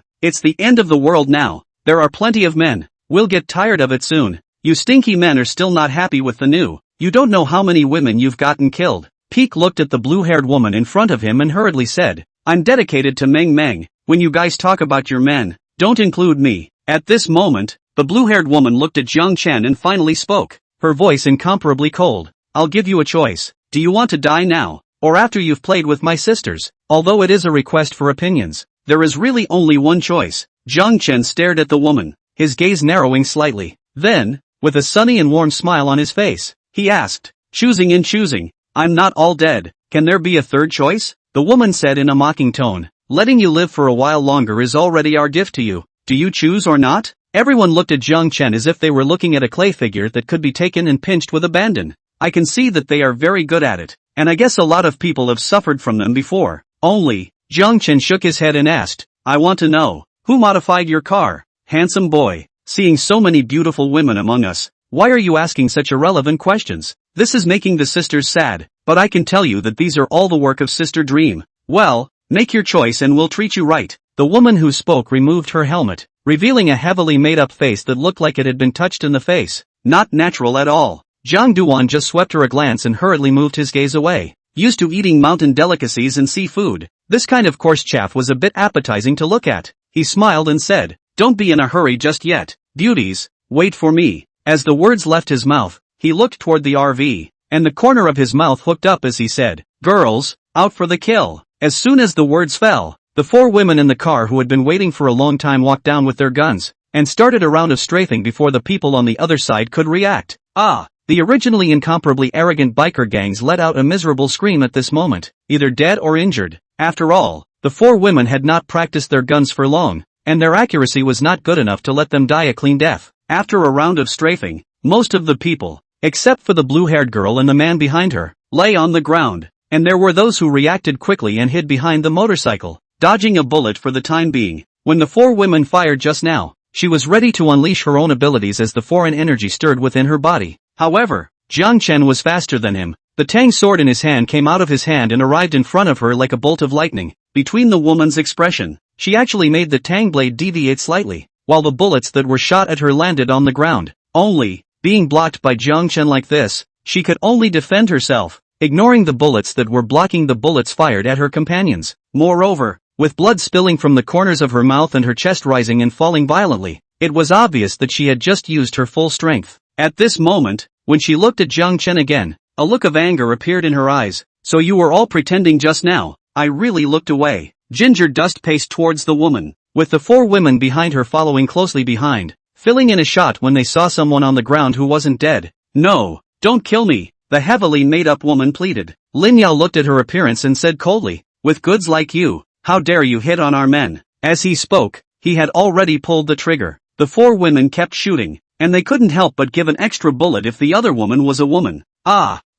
It's the end of the world now. There are plenty of men. We'll get tired of it soon. You stinky men are still not happy with the new. You don't know how many women you've gotten killed." Peak looked at the blue-haired woman in front of him and hurriedly said, "I'm dedicated to Meng. When you guys talk about your men, don't include me." At this moment, the blue-haired woman looked at Jiang Chen and finally spoke, her voice incomparably cold. "I'll give you a choice. Do you want to die now, or after you've played with my sisters?" Although it is a request for opinions, there is really only one choice. Jiang Chen stared at the woman, his gaze narrowing slightly. Then, with a sunny and warm smile on his face, he asked, choosing, I'm not all dead. Can there be a third choice?" The woman said in a mocking tone, Letting you live for a while longer is already our gift to you. Do you choose or not? Everyone looked at Jiang Chen as if they were looking at a clay figure that could be taken and pinched with abandon. I can see that they are very good at it, and I guess a lot of people have suffered from them before. Only, Jiang Chen shook his head and asked, I want to know, who modified your car? Handsome boy, seeing so many beautiful women among us, why are you asking such irrelevant questions? This is making the sisters sad, but I can tell you that these are all the work of Sister Dream. Well, make your choice and we'll treat you right. The woman who spoke removed her helmet, revealing a heavily made-up face that looked like it had been touched in the face. Not natural at all. Zhang Duan just swept her a glance and hurriedly moved his gaze away. Used to eating mountain delicacies and seafood, this kind of coarse chaff was a bit appetizing to look at. He smiled and said, don't be in a hurry just yet. Beauties, wait for me. As the words left his mouth, he looked toward the RV, and the corner of his mouth hooked up as he said, girls, out for the kill. As soon as the words fell, the 4 women in the car who had been waiting for a long time walked down with their guns, and started a round of strafing before the people on the other side could react. The originally incomparably arrogant biker gangs let out a miserable scream at this moment, either dead or injured. After all, the 4 women had not practiced their guns for long, and their accuracy was not good enough to let them die a clean death. After a round of strafing, most of the people, except for the blue-haired girl and the man behind her, lay on the ground, and there were those who reacted quickly and hid behind the motorcycle, dodging a bullet for the time being. When the 4 women fired just now, she was ready to unleash her own abilities as the foreign energy stirred within her body. However, Jiang Chen was faster than him. The Tang sword in his hand came out of his hand and arrived in front of her like a bolt of lightning. Between the woman's expression, she actually made the Tang blade deviate slightly, while the bullets that were shot at her landed on the ground. Only, being blocked by Jiang Chen like this, she could only defend herself, ignoring the bullets that were blocking the bullets fired at her companions. Moreover, with blood spilling from the corners of her mouth and her chest rising and falling violently, it was obvious that she had just used her full strength. At this moment, when she looked at Jiang Chen again, a look of anger appeared in her eyes. So you were all pretending just now. I really looked away. Ginger Dust paced towards the woman, with the 4 women behind her following closely behind, filling in a shot when they saw someone on the ground who wasn't dead. No, don't kill me, the heavily made-up woman pleaded. Lin Yao looked at her appearance and said coldly, with goods like you, how dare you hit on our men? As he spoke, he had already pulled the trigger. The 4 women kept shooting, and they couldn't help but give an extra bullet if the other woman was a woman.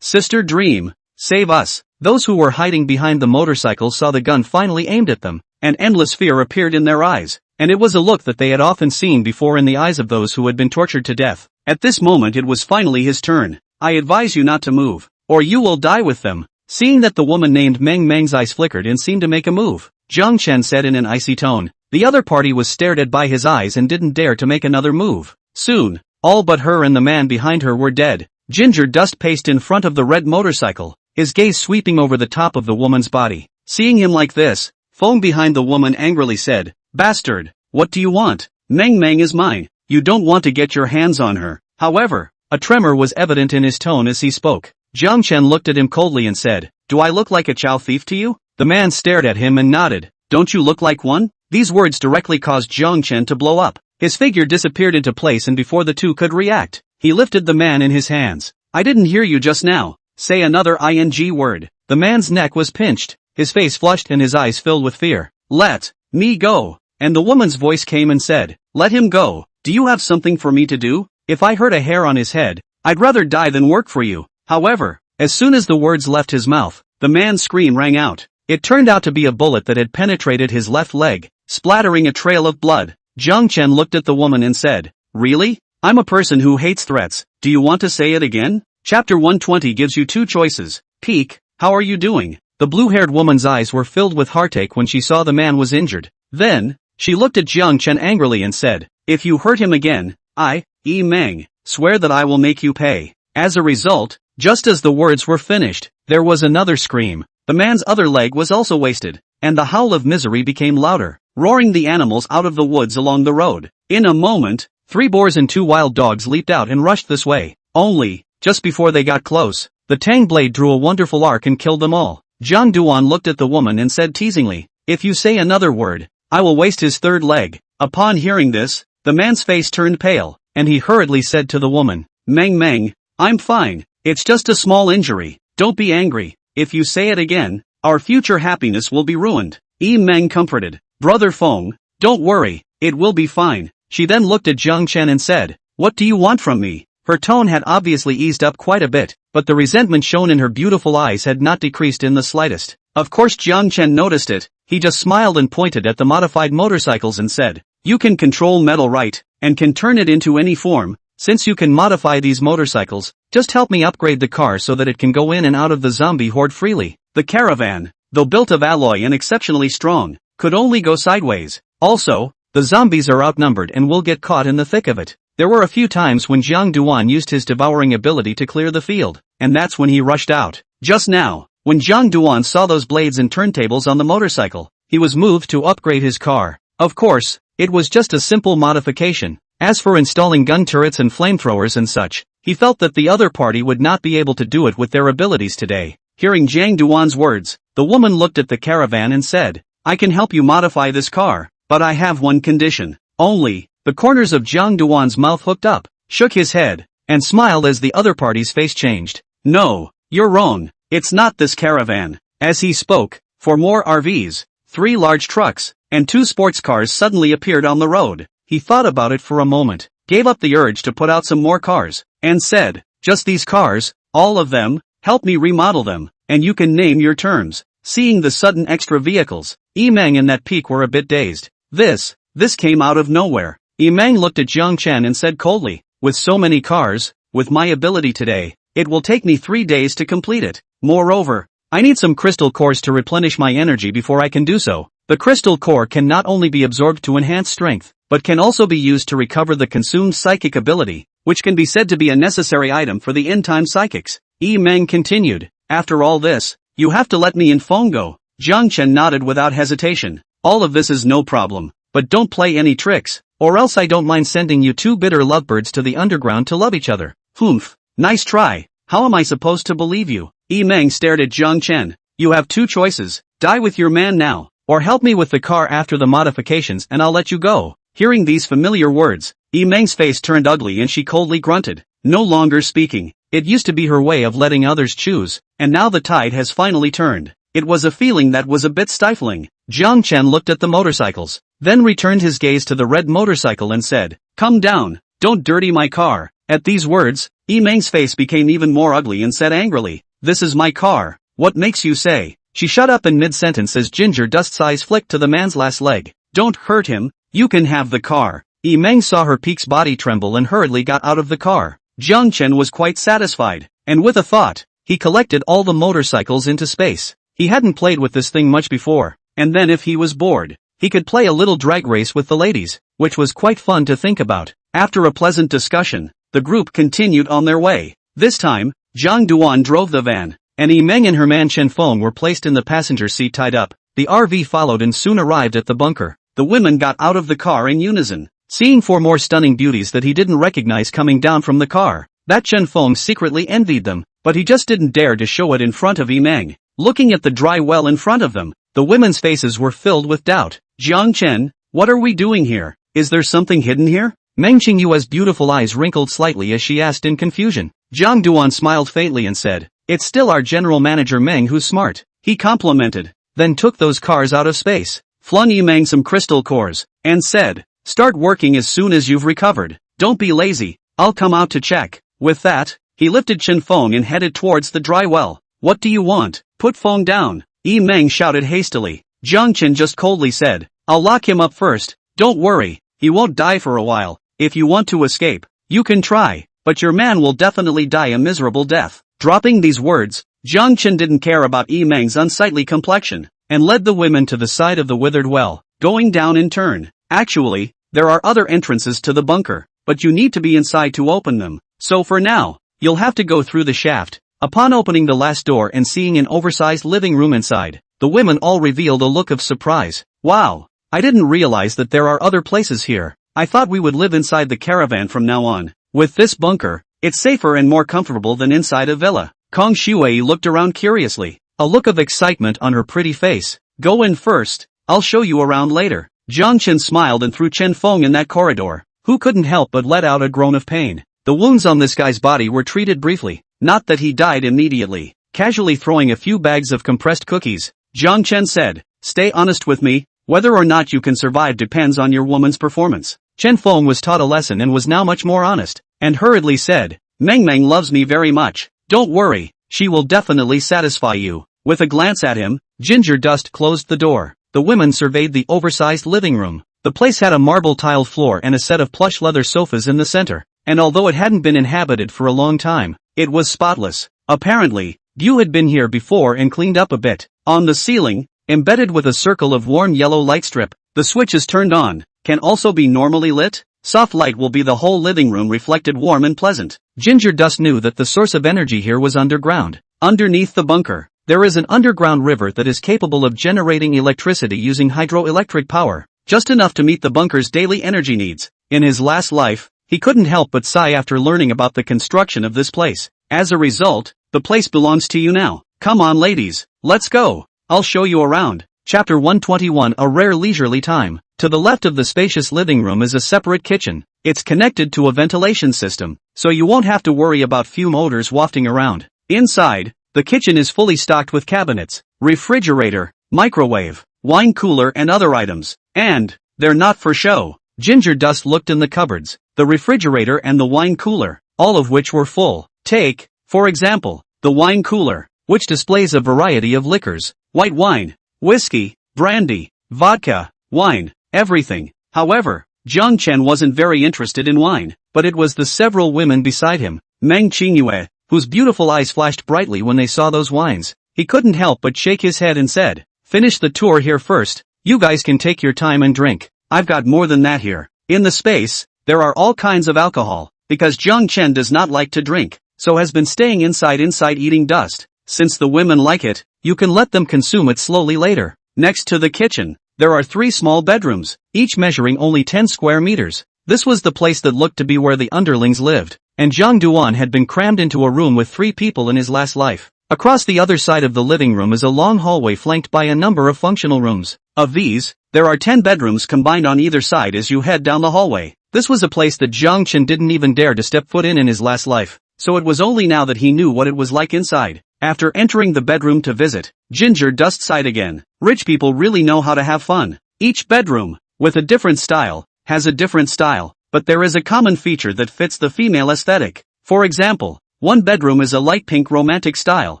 Sister Dream, save us. Those who were hiding behind the motorcycle saw the gun finally aimed at them, and endless fear appeared in their eyes, and it was a look that they had often seen before in the eyes of those who had been tortured to death. At this moment it was finally his turn. I advise you not to move, or you will die with them. Seeing that the woman named Meng Meng's eyes flickered and seemed to make a move, Jiang Chen said in an icy tone. The other party was stared at by his eyes and didn't dare to make another move. Soon, all but her and the man behind her were dead. Ginger Dust paced in front of the red motorcycle, his gaze sweeping over the top of the woman's body. Seeing him like this, Feng behind the woman angrily said, Bastard, what do you want? Meng Meng is mine. You don't want to get your hands on her. However, a tremor was evident in his tone as he spoke. Jiang Chen looked at him coldly and said, Do I look like a chow thief to you? The man stared at him and nodded. Don't you look like one? These words directly caused Jiang Chen to blow up. His figure disappeared into place, and before the two could react, he lifted the man in his hands. I didn't hear you just now. Say another ing word. The man's neck was pinched, his face flushed and his eyes filled with fear. Let me go. And the woman's voice came and said, Let him go. Do you have something for me to do? If I hurt a hair on his head, I'd rather die than work for you. However, as soon as the words left his mouth, the man's scream rang out. It turned out to be a bullet that had penetrated his left leg, splattering a trail of blood. Jiang Chen looked at the woman and said, Really? I'm a person who hates threats. Do you want to say it again? Chapter 120 gives you 2 choices. Peek, how are you doing? The blue-haired woman's eyes were filled with heartache when she saw the man was injured. Then, she looked at Jiang Chen angrily and said, If you hurt him again, Meng, swear that I will make you pay. As a result, just as the words were finished, there was another scream. The man's other leg was also wasted, and the howl of misery became louder, roaring the animals out of the woods along the road. In a moment, 3 boars and 2 wild dogs leaped out and rushed this way. Only, just before they got close, the Tang blade drew a wonderful arc and killed them all. Zhang Duan looked at the woman and said teasingly, If you say another word, I will waste his 3rd leg. Upon hearing this, the man's face turned pale, and he hurriedly said to the woman, Meng Meng, I'm fine, it's just a small injury, don't be angry. If you say it again, our future happiness will be ruined. Yi Meng comforted. Brother Feng, don't worry, it will be fine. She then looked at Jiang Chen and said, what do you want from me? Her tone had obviously eased up quite a bit, but the resentment shown in her beautiful eyes had not decreased in the slightest. Of course Jiang Chen noticed it. He just smiled and pointed at the modified motorcycles and said, you can control metal, right, and can turn it into any form. Since you can modify these motorcycles, just help me upgrade the car so that it can go in and out of the zombie horde freely. The caravan, though built of alloy and exceptionally strong, could only go sideways. Also, the zombies are outnumbered and will get caught in the thick of it. There were a few times when Jiang Duan used his devouring ability to clear the field, and that's when he rushed out. Just now, when Jiang Duan saw those blades and turntables on the motorcycle, he was moved to upgrade his car. Of course, it was just a simple modification. As for installing gun turrets and flamethrowers and such, he felt that the other party would not be able to do it with their abilities today. Hearing Jiang Duan's words, the woman looked at the caravan and said, I can help you modify this car, but I have one condition. Only. The corners of Jiang Duan's mouth hooked up, shook his head, and smiled as the other party's face changed. No, you're wrong. It's not this caravan. As he spoke, 4 more RVs, 3 large trucks, and 2 sports cars suddenly appeared on the road. He thought about it for a moment, gave up the urge to put out some more cars, and said, just these cars, all of them, help me remodel them, and you can name your terms. Seeing the sudden extra vehicles, Yi Meng and that peak were a bit dazed. This came out of nowhere. Yi Meng looked at Jiang Chen and said coldly, with so many cars, with my ability today, it will take me 3 days to complete it. Moreover, I need some crystal cores to replenish my energy before I can do so. The crystal core can not only be absorbed to enhance strength, but can also be used to recover the consumed psychic ability, which can be said to be a necessary item for the end-time psychics. Yi Meng continued, after all this, you have to let me in Feng go. Jiang Chen nodded without hesitation. All of this is no problem, but don't play any tricks, or else I don't mind sending you 2 bitter lovebirds to the underground to love each other. Humph, nice try. How am I supposed to believe you? Yi Meng stared at Jiang Chen. You have 2 choices, die with your man now, or help me with the car after the modifications and I'll let you go. Hearing these familiar words, Yi Meng's face turned ugly and she coldly grunted, no longer speaking. It used to be her way of letting others choose, and now the tide has finally turned. It was a feeling that was a bit stifling. Jiang Chen looked at the motorcycles, then returned his gaze to the red motorcycle and said, come down, don't dirty my car. At these words, Yi Meng's face became even more ugly and said angrily, this is my car, what makes you say? She shut up in mid-sentence as Ginger Dust's eyes flicked to the man's last leg. Don't hurt him, you can have the car. Yi Meng saw her peak's body tremble and hurriedly got out of the car. Jiang Chen was quite satisfied, and with a thought, he collected all the motorcycles into space. He hadn't played with this thing much before, and then if he was bored, he could play a little drag race with the ladies, which was quite fun to think about. After a pleasant discussion, the group continued on their way. This time, Jiang Duan drove the van, and Yi Meng and her man Chen Feng were placed in the passenger seat tied up. The RV followed and soon arrived at the bunker. The women got out of the car in unison, seeing 4 more stunning beauties that he didn't recognize coming down from the car. That Chen Feng secretly envied them, but he just didn't dare to show it in front of Yi Meng. Looking at the dry well in front of them, the women's faces were filled with doubt. Jiang Chen, what are we doing here? Is there something hidden here? Meng Qingyue's beautiful eyes wrinkled slightly as she asked in confusion. Jiang Duan smiled faintly and said, it's still our general manager Meng who's smart. He complimented, then took those cars out of space, flung Yi Meng some crystal cores, and said, start working as soon as you've recovered. Don't be lazy, I'll come out to check. With that, he lifted Chen Feng and headed towards the dry well. What do you want? Put Feng down. Yi Meng shouted hastily. Jiang Chen just coldly said, I'll lock him up first. Don't worry, he won't die for a while. If you want to escape, you can try, but your man will definitely die a miserable death. Dropping these words, Jiang Chen didn't care about Yi Meng's unsightly complexion, and led the women to the side of the withered well, going down in turn. Actually, there are other entrances to the bunker, but you need to be inside to open them, so for now, you'll have to go through the shaft. Upon opening the last door and seeing an oversized living room inside, the women all revealed a look of surprise. Wow, I didn't realize that there are other places here. I thought we would live inside the caravan from now on. With this bunker, it's safer and more comfortable than inside a villa. Kong Shuai looked around curiously, a look of excitement on her pretty face. Go in first, I'll show you around later. Jiang Chen smiled and threw Chen Feng in that corridor, who couldn't help but let out a groan of pain. The wounds on this guy's body were treated briefly, not that he died immediately. Casually throwing a few bags of compressed cookies, Jiang Chen said, stay honest with me, whether or not you can survive depends on your woman's performance. Chen Feng was taught a lesson and was now much more honest, and hurriedly said, Meng Meng loves me very much, don't worry, she will definitely satisfy you. With a glance at him, Ginger Dust closed the door. The women surveyed the oversized living room. The place had a marble tiled floor and a set of plush leather sofas in the center, and although it hadn't been inhabited for a long time, it was spotless. Apparently, Gu had been here before and cleaned up a bit. On the ceiling, embedded with a circle of warm yellow light strip, the switch is turned on, can also be normally lit. Soft light will be the whole living room reflected warm and pleasant. Ginger Dust knew that the source of energy here was underground. Underneath the bunker, there is an underground river that is capable of generating electricity using hydroelectric power, just enough to meet the bunker's daily energy needs. In his last life, he couldn't help but sigh after learning about the construction of this place. As a result, the place belongs to you now. Come on ladies, let's go. I'll show you around. Chapter 121 A Rare Leisurely Time. To the left of the spacious living room is a separate kitchen. It's connected to a ventilation system, so you won't have to worry about fume odors wafting around. Inside, the kitchen is fully stocked with cabinets, refrigerator, microwave, wine cooler and other items. And they're not for show. Ginger Dust looked in the cupboards, the refrigerator and the wine cooler, all of which were full. Take, for example, the wine cooler, which displays a variety of liquors, white wine, whiskey, brandy, vodka, wine, everything. However, Jiang Chen wasn't very interested in wine, but it was the several women beside him, Meng Qingyue, whose beautiful eyes flashed brightly when they saw those wines. He couldn't help but shake his head and said, finish the tour here first, you guys can take your time and drink, I've got more than that here. In the space, there are all kinds of alcohol, because Jiang Chen does not like to drink, so has been staying inside eating dust. Since the women like it, you can let them consume it slowly later. Next to the kitchen, there are 3 small bedrooms, each measuring only 10 square meters. This was the place that looked to be where the underlings lived, and Zhang Duan had been crammed into a room with 3 people in his last life. Across the other side of the living room is a long hallway flanked by a number of functional rooms. Of these, there are 10 bedrooms combined on either side as you head down the hallway. This was a place that Jiang Chen didn't even dare to step foot in his last life, so it was only now that he knew what it was like inside. After entering the bedroom to visit, Ginger Dust sighed again. Rich people really know how to have fun. Each bedroom, with a different style, has a different style, but there is a common feature that fits the female aesthetic. For example, one bedroom is a light pink romantic style,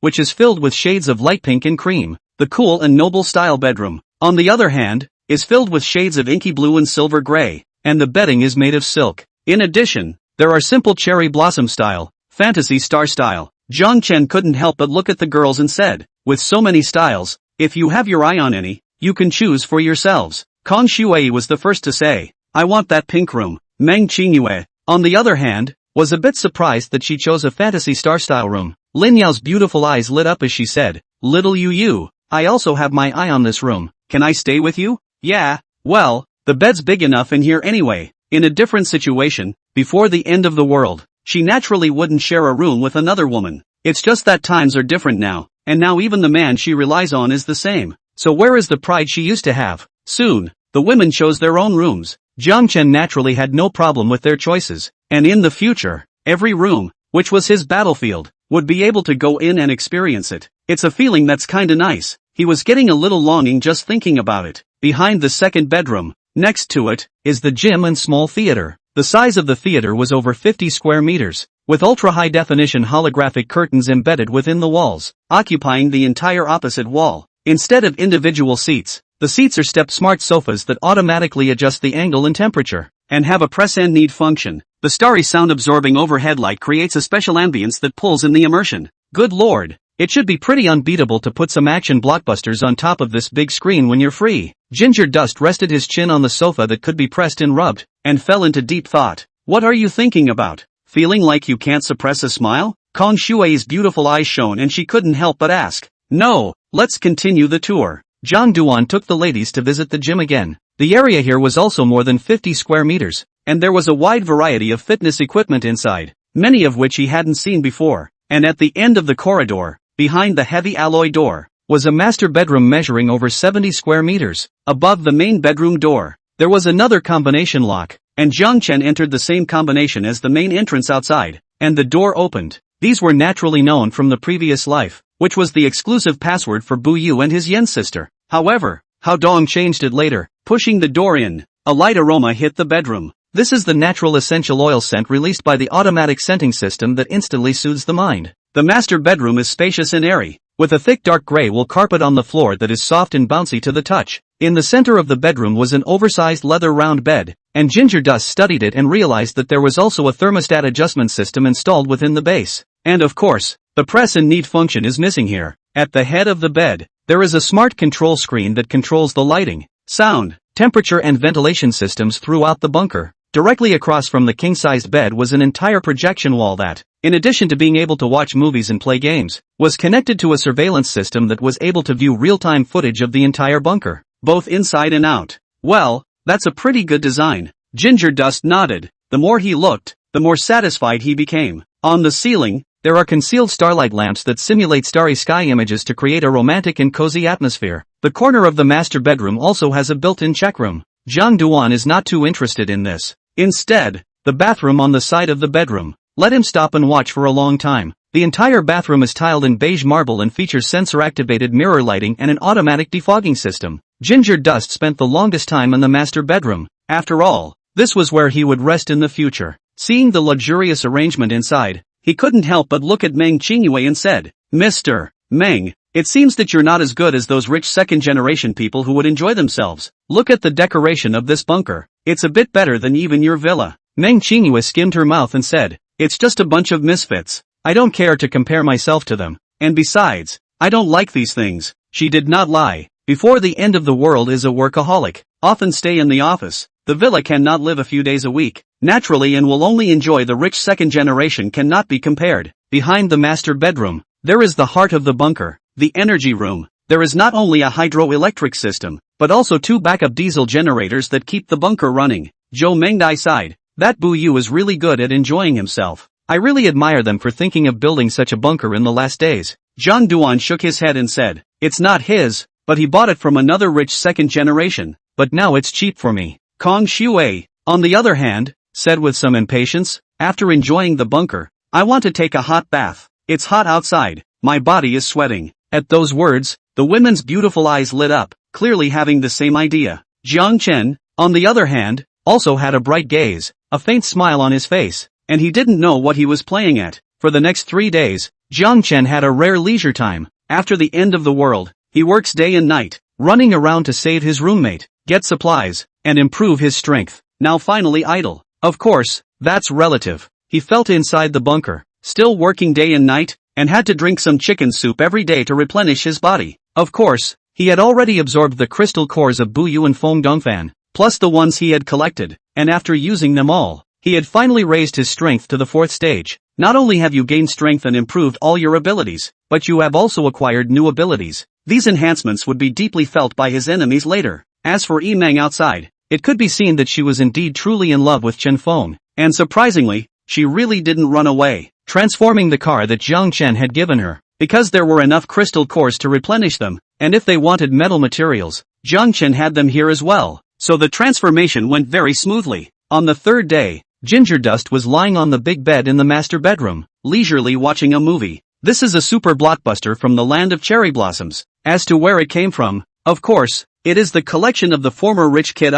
which is filled with shades of light pink and cream. The cool and noble style bedroom, on the other hand, is filled with shades of inky blue and silver gray, and the bedding is made of silk. In addition, there are simple cherry blossom style, fantasy star style. Jiang Chen couldn't help but look at the girls and said, with so many styles, if you have your eye on any, you can choose for yourselves. Kong Shuai was the first to say, I want that pink room. Meng Qingyue, on the other hand, was a bit surprised that she chose a fantasy star style room. Lin Yao's beautiful eyes lit up as she said, little you, I also have my eye on this room. Can I stay with you? Yeah, well, the bed's big enough in here anyway. In a different situation, before the end of the world, she naturally wouldn't share a room with another woman. It's just that times are different now, and now even the man she relies on is the same. So where is the pride she used to have? Soon, the women chose their own rooms. Jiang Chen naturally had no problem with their choices, and in the future, every room, which was his battlefield, would be able to go in and experience it. It's a feeling that's kinda nice. He was getting a little longing just thinking about it. Behind the second bedroom, next to it, is the gym and small theater. The size of the theater was over 50 square meters, with ultra-high-definition holographic curtains embedded within the walls, occupying the entire opposite wall. Instead of individual seats, the seats are stepped smart sofas that automatically adjust the angle and temperature, and have a press and knead function. The starry sound-absorbing overhead light creates a special ambience that pulls in the immersion. Good lord, it should be pretty unbeatable to put some action blockbusters on top of this big screen when you're free. Ginger Dust rested his chin on the sofa that could be pressed and rubbed, and fell into deep thought. What are you thinking about? Feeling like you can't suppress a smile? Kong Shuai's beautiful eyes shone and she couldn't help but ask. No, let's continue the tour. Zhang Duan took the ladies to visit the gym again. The area here was also more than 50 square meters, and there was a wide variety of fitness equipment inside, many of which he hadn't seen before. And at the end of the corridor, behind the heavy alloy door, was a master bedroom measuring over 70 square meters. Above the main bedroom door, there was another combination lock, and Jiang Chen entered the same combination as the main entrance outside, and the door opened. These were naturally known from the previous life, which was the exclusive password for Bu Yu and his Yen sister. However, Hao Dong changed it later, pushing the door in. A light aroma hit the bedroom. This is the natural essential oil scent released by the automatic scenting system that instantly soothes the mind. The master bedroom is spacious and airy, with a thick dark gray wool carpet on the floor that is soft and bouncy to the touch. In the center of the bedroom was an oversized leather round bed, and Ginger Dust studied it and realized that there was also a thermostat adjustment system installed within the base. And of course, the press and neat function is missing here. At the head of the bed, there is a smart control screen that controls the lighting, sound, temperature and ventilation systems throughout the bunker. Directly across from the king-sized bed was an entire projection wall that, in addition to being able to watch movies and play games, was connected to a surveillance system that was able to view real-time footage of the entire bunker, both inside and out. Well, that's a pretty good design. Ginger Dust nodded. The more he looked, the more satisfied he became. On the ceiling, there are concealed starlight lamps that simulate starry sky images to create a romantic and cozy atmosphere. The corner of the master bedroom also has a built-in check room. Jiang Duan is not too interested in this. Instead, the bathroom on the side of the bedroom. Let him stop and watch for a long time. The entire bathroom is tiled in beige marble and features sensor-activated mirror lighting and an automatic defogging system. Ginger Dust spent the longest time in the master bedroom. After all, this was where he would rest in the future. Seeing the luxurious arrangement inside, he couldn't help but look at Meng Qingyue and said, "Mr. Meng, it seems that you're not as good as those rich second-generation people who would enjoy themselves. Look at the decoration of this bunker. It's a bit better than even your villa." Meng Qingyue skimmed her mouth and said, "It's just a bunch of misfits. I don't care to compare myself to them. And besides, I don't like these things." She did not lie. Before the end of the world is a workaholic, often stay in the office. The villa cannot live a few days a week, naturally, and will only enjoy the rich second generation cannot be compared. Behind the master bedroom, there is the heart of the bunker, the energy room. There is not only a hydroelectric system, but also 2 backup diesel generators that keep the bunker running. Zhou Mengdai sighed. That Bu Yu is really good at enjoying himself. I really admire them for thinking of building such a bunker in the last days. Jiang Duan shook his head and said, "It's not his, but he bought it from another rich second generation, but now it's cheap for me." Kong Shui, on the other hand, said with some impatience, after enjoying the bunker, "I want to take a hot bath. It's hot outside, my body is sweating." At those words, the women's beautiful eyes lit up, clearly having the same idea. Jiang Chen, on the other hand, also had a bright gaze, a faint smile on his face, and he didn't know what he was playing at. For the next 3 days, Jiang Chen had a rare leisure time. After the end of the world, he works day and night, running around to save his roommate, get supplies, and improve his strength. Now finally idle. Of course, that's relative. He felt inside the bunker, still working day and night, and had to drink some chicken soup every day to replenish his body. Of course, he had already absorbed the crystal cores of Bu Yu and Feng Dongfan, plus the ones he had collected, and after using them all, he had finally raised his strength to the 4th stage. Not only have you gained strength and improved all your abilities, but you have also acquired new abilities. These enhancements would be deeply felt by his enemies later. As for Yimeng outside, it could be seen that she was indeed truly in love with Chen Feng, and surprisingly, she really didn't run away, transforming the car that Jiang Chen had given her, because there were enough crystal cores to replenish them, and if they wanted metal materials, Jiang Chen had them here as well, so the transformation went very smoothly. On the 3rd day, Ginger Dust was lying on the big bed in the master bedroom, leisurely watching a movie. This is a super blockbuster from the land of cherry blossoms. As to where it came from, of course, it is the collection of the former rich kid.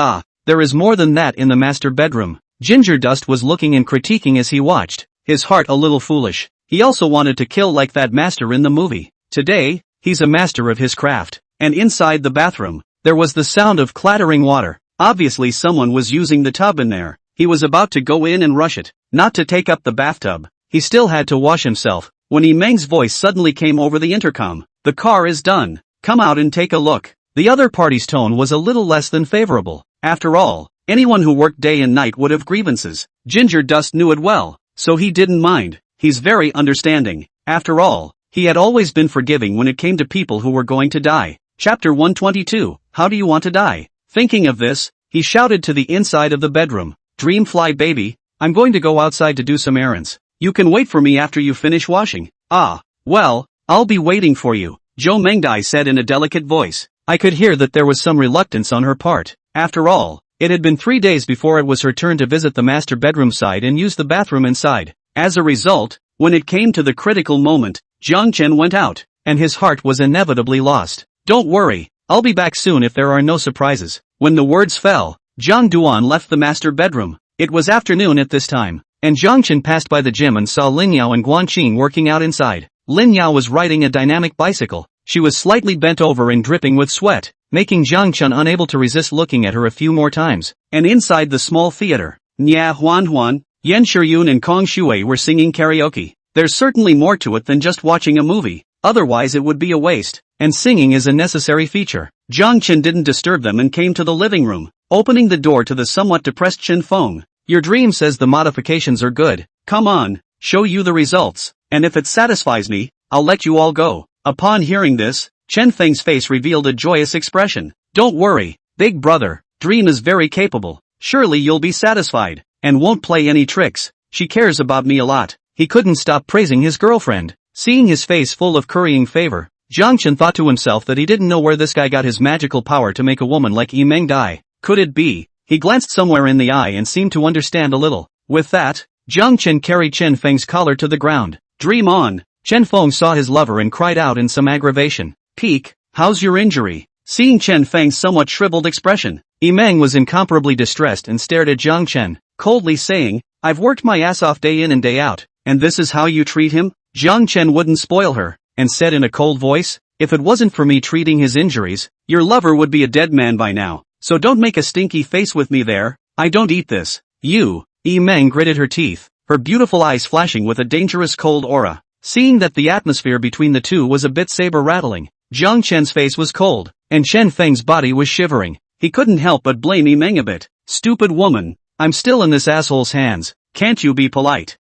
There is more than that in the master bedroom. Ginger Dust was looking and critiquing as he watched, his heart a little foolish. He also wanted to kill like that master in the movie. Today, he's a master of his craft. And inside the bathroom, there was the sound of clattering water. Obviously someone was using the tub in there. He was about to go in and rush it, not to take up the bathtub. He still had to wash himself, when Yimeng's voice suddenly came over the intercom. "The car is done. Come out and take a look." The other party's tone was a little less than favorable. After all, anyone who worked day and night would have grievances. Ginger Dust knew it well, so he didn't mind. He's very understanding. After all, he had always been forgiving when it came to people who were going to die. Chapter 122, How do you want to die? Thinking of this, he shouted to the inside of the bedroom, "Dreamfly baby, I'm going to go outside to do some errands. You can wait for me after you finish washing." "Ah, well, I'll be waiting for you," Zhou Mengdai said in a delicate voice. I could hear that there was some reluctance on her part. After all, it had been 3 days before it was her turn to visit the master bedroom side and use the bathroom inside. As a result, when it came to the critical moment, Jiang Chen went out, and his heart was inevitably lost. "Don't worry, I'll be back soon if there are no surprises. When the words fell, Zhang Duan left the master bedroom. It was afternoon at this time, and Zhang Chen passed by the gym and saw Lin Yao and Guan Qing working out inside. Lin Yao was riding a dynamic bicycle. She was slightly bent over and dripping with sweat, making Zhang Chen unable to resist looking at her a few more times. And inside the small theater, Nia Huan, Yan Shiyun and Kong Shui were singing karaoke. There's certainly more to it than just watching a movie, otherwise it would be a waste, and singing is a necessary feature. Zhang Chen didn't disturb them and came to the living room, opening the door to the somewhat depressed Chen Feng. Your dream says the modifications are good. Come on, show you the results, and if it satisfies me, I'll let you all go. Upon hearing this, Chen Feng's face revealed a joyous expression. Don't worry, big brother, Dream is very capable. Surely you'll be satisfied, and won't play any tricks. She cares about me a lot. He couldn't stop praising his girlfriend. Seeing his face full of currying favor, Zhang Chen thought to himself that he didn't know where this guy got his magical power to make a woman like Yimeng die. Could it be? He glanced somewhere in the eye and seemed to understand a little. With that, Zhang Chen carried Chen Feng's collar to the ground. Dream on! Chen Feng saw his lover and cried out in some aggravation. Peek, how's your injury? Seeing Chen Feng's somewhat shriveled expression, Yimeng was incomparably distressed and stared at Zhang Chen, coldly saying, I've worked my ass off day in and day out, and this is how you treat him? Zhang Chen wouldn't spoil her, and said in a cold voice, if it wasn't for me treating his injuries, your lover would be a dead man by now, so don't make a stinky face with me there. I don't eat this. You. Yimeng gritted her teeth, her beautiful eyes flashing with a dangerous cold aura. Seeing that the atmosphere between the two was a bit saber-rattling, Zhang Chen's face was cold, and Chen Feng's body was shivering. He couldn't help but blame Yimeng a bit. Stupid woman, I'm still in this asshole's hands. Can't you be polite?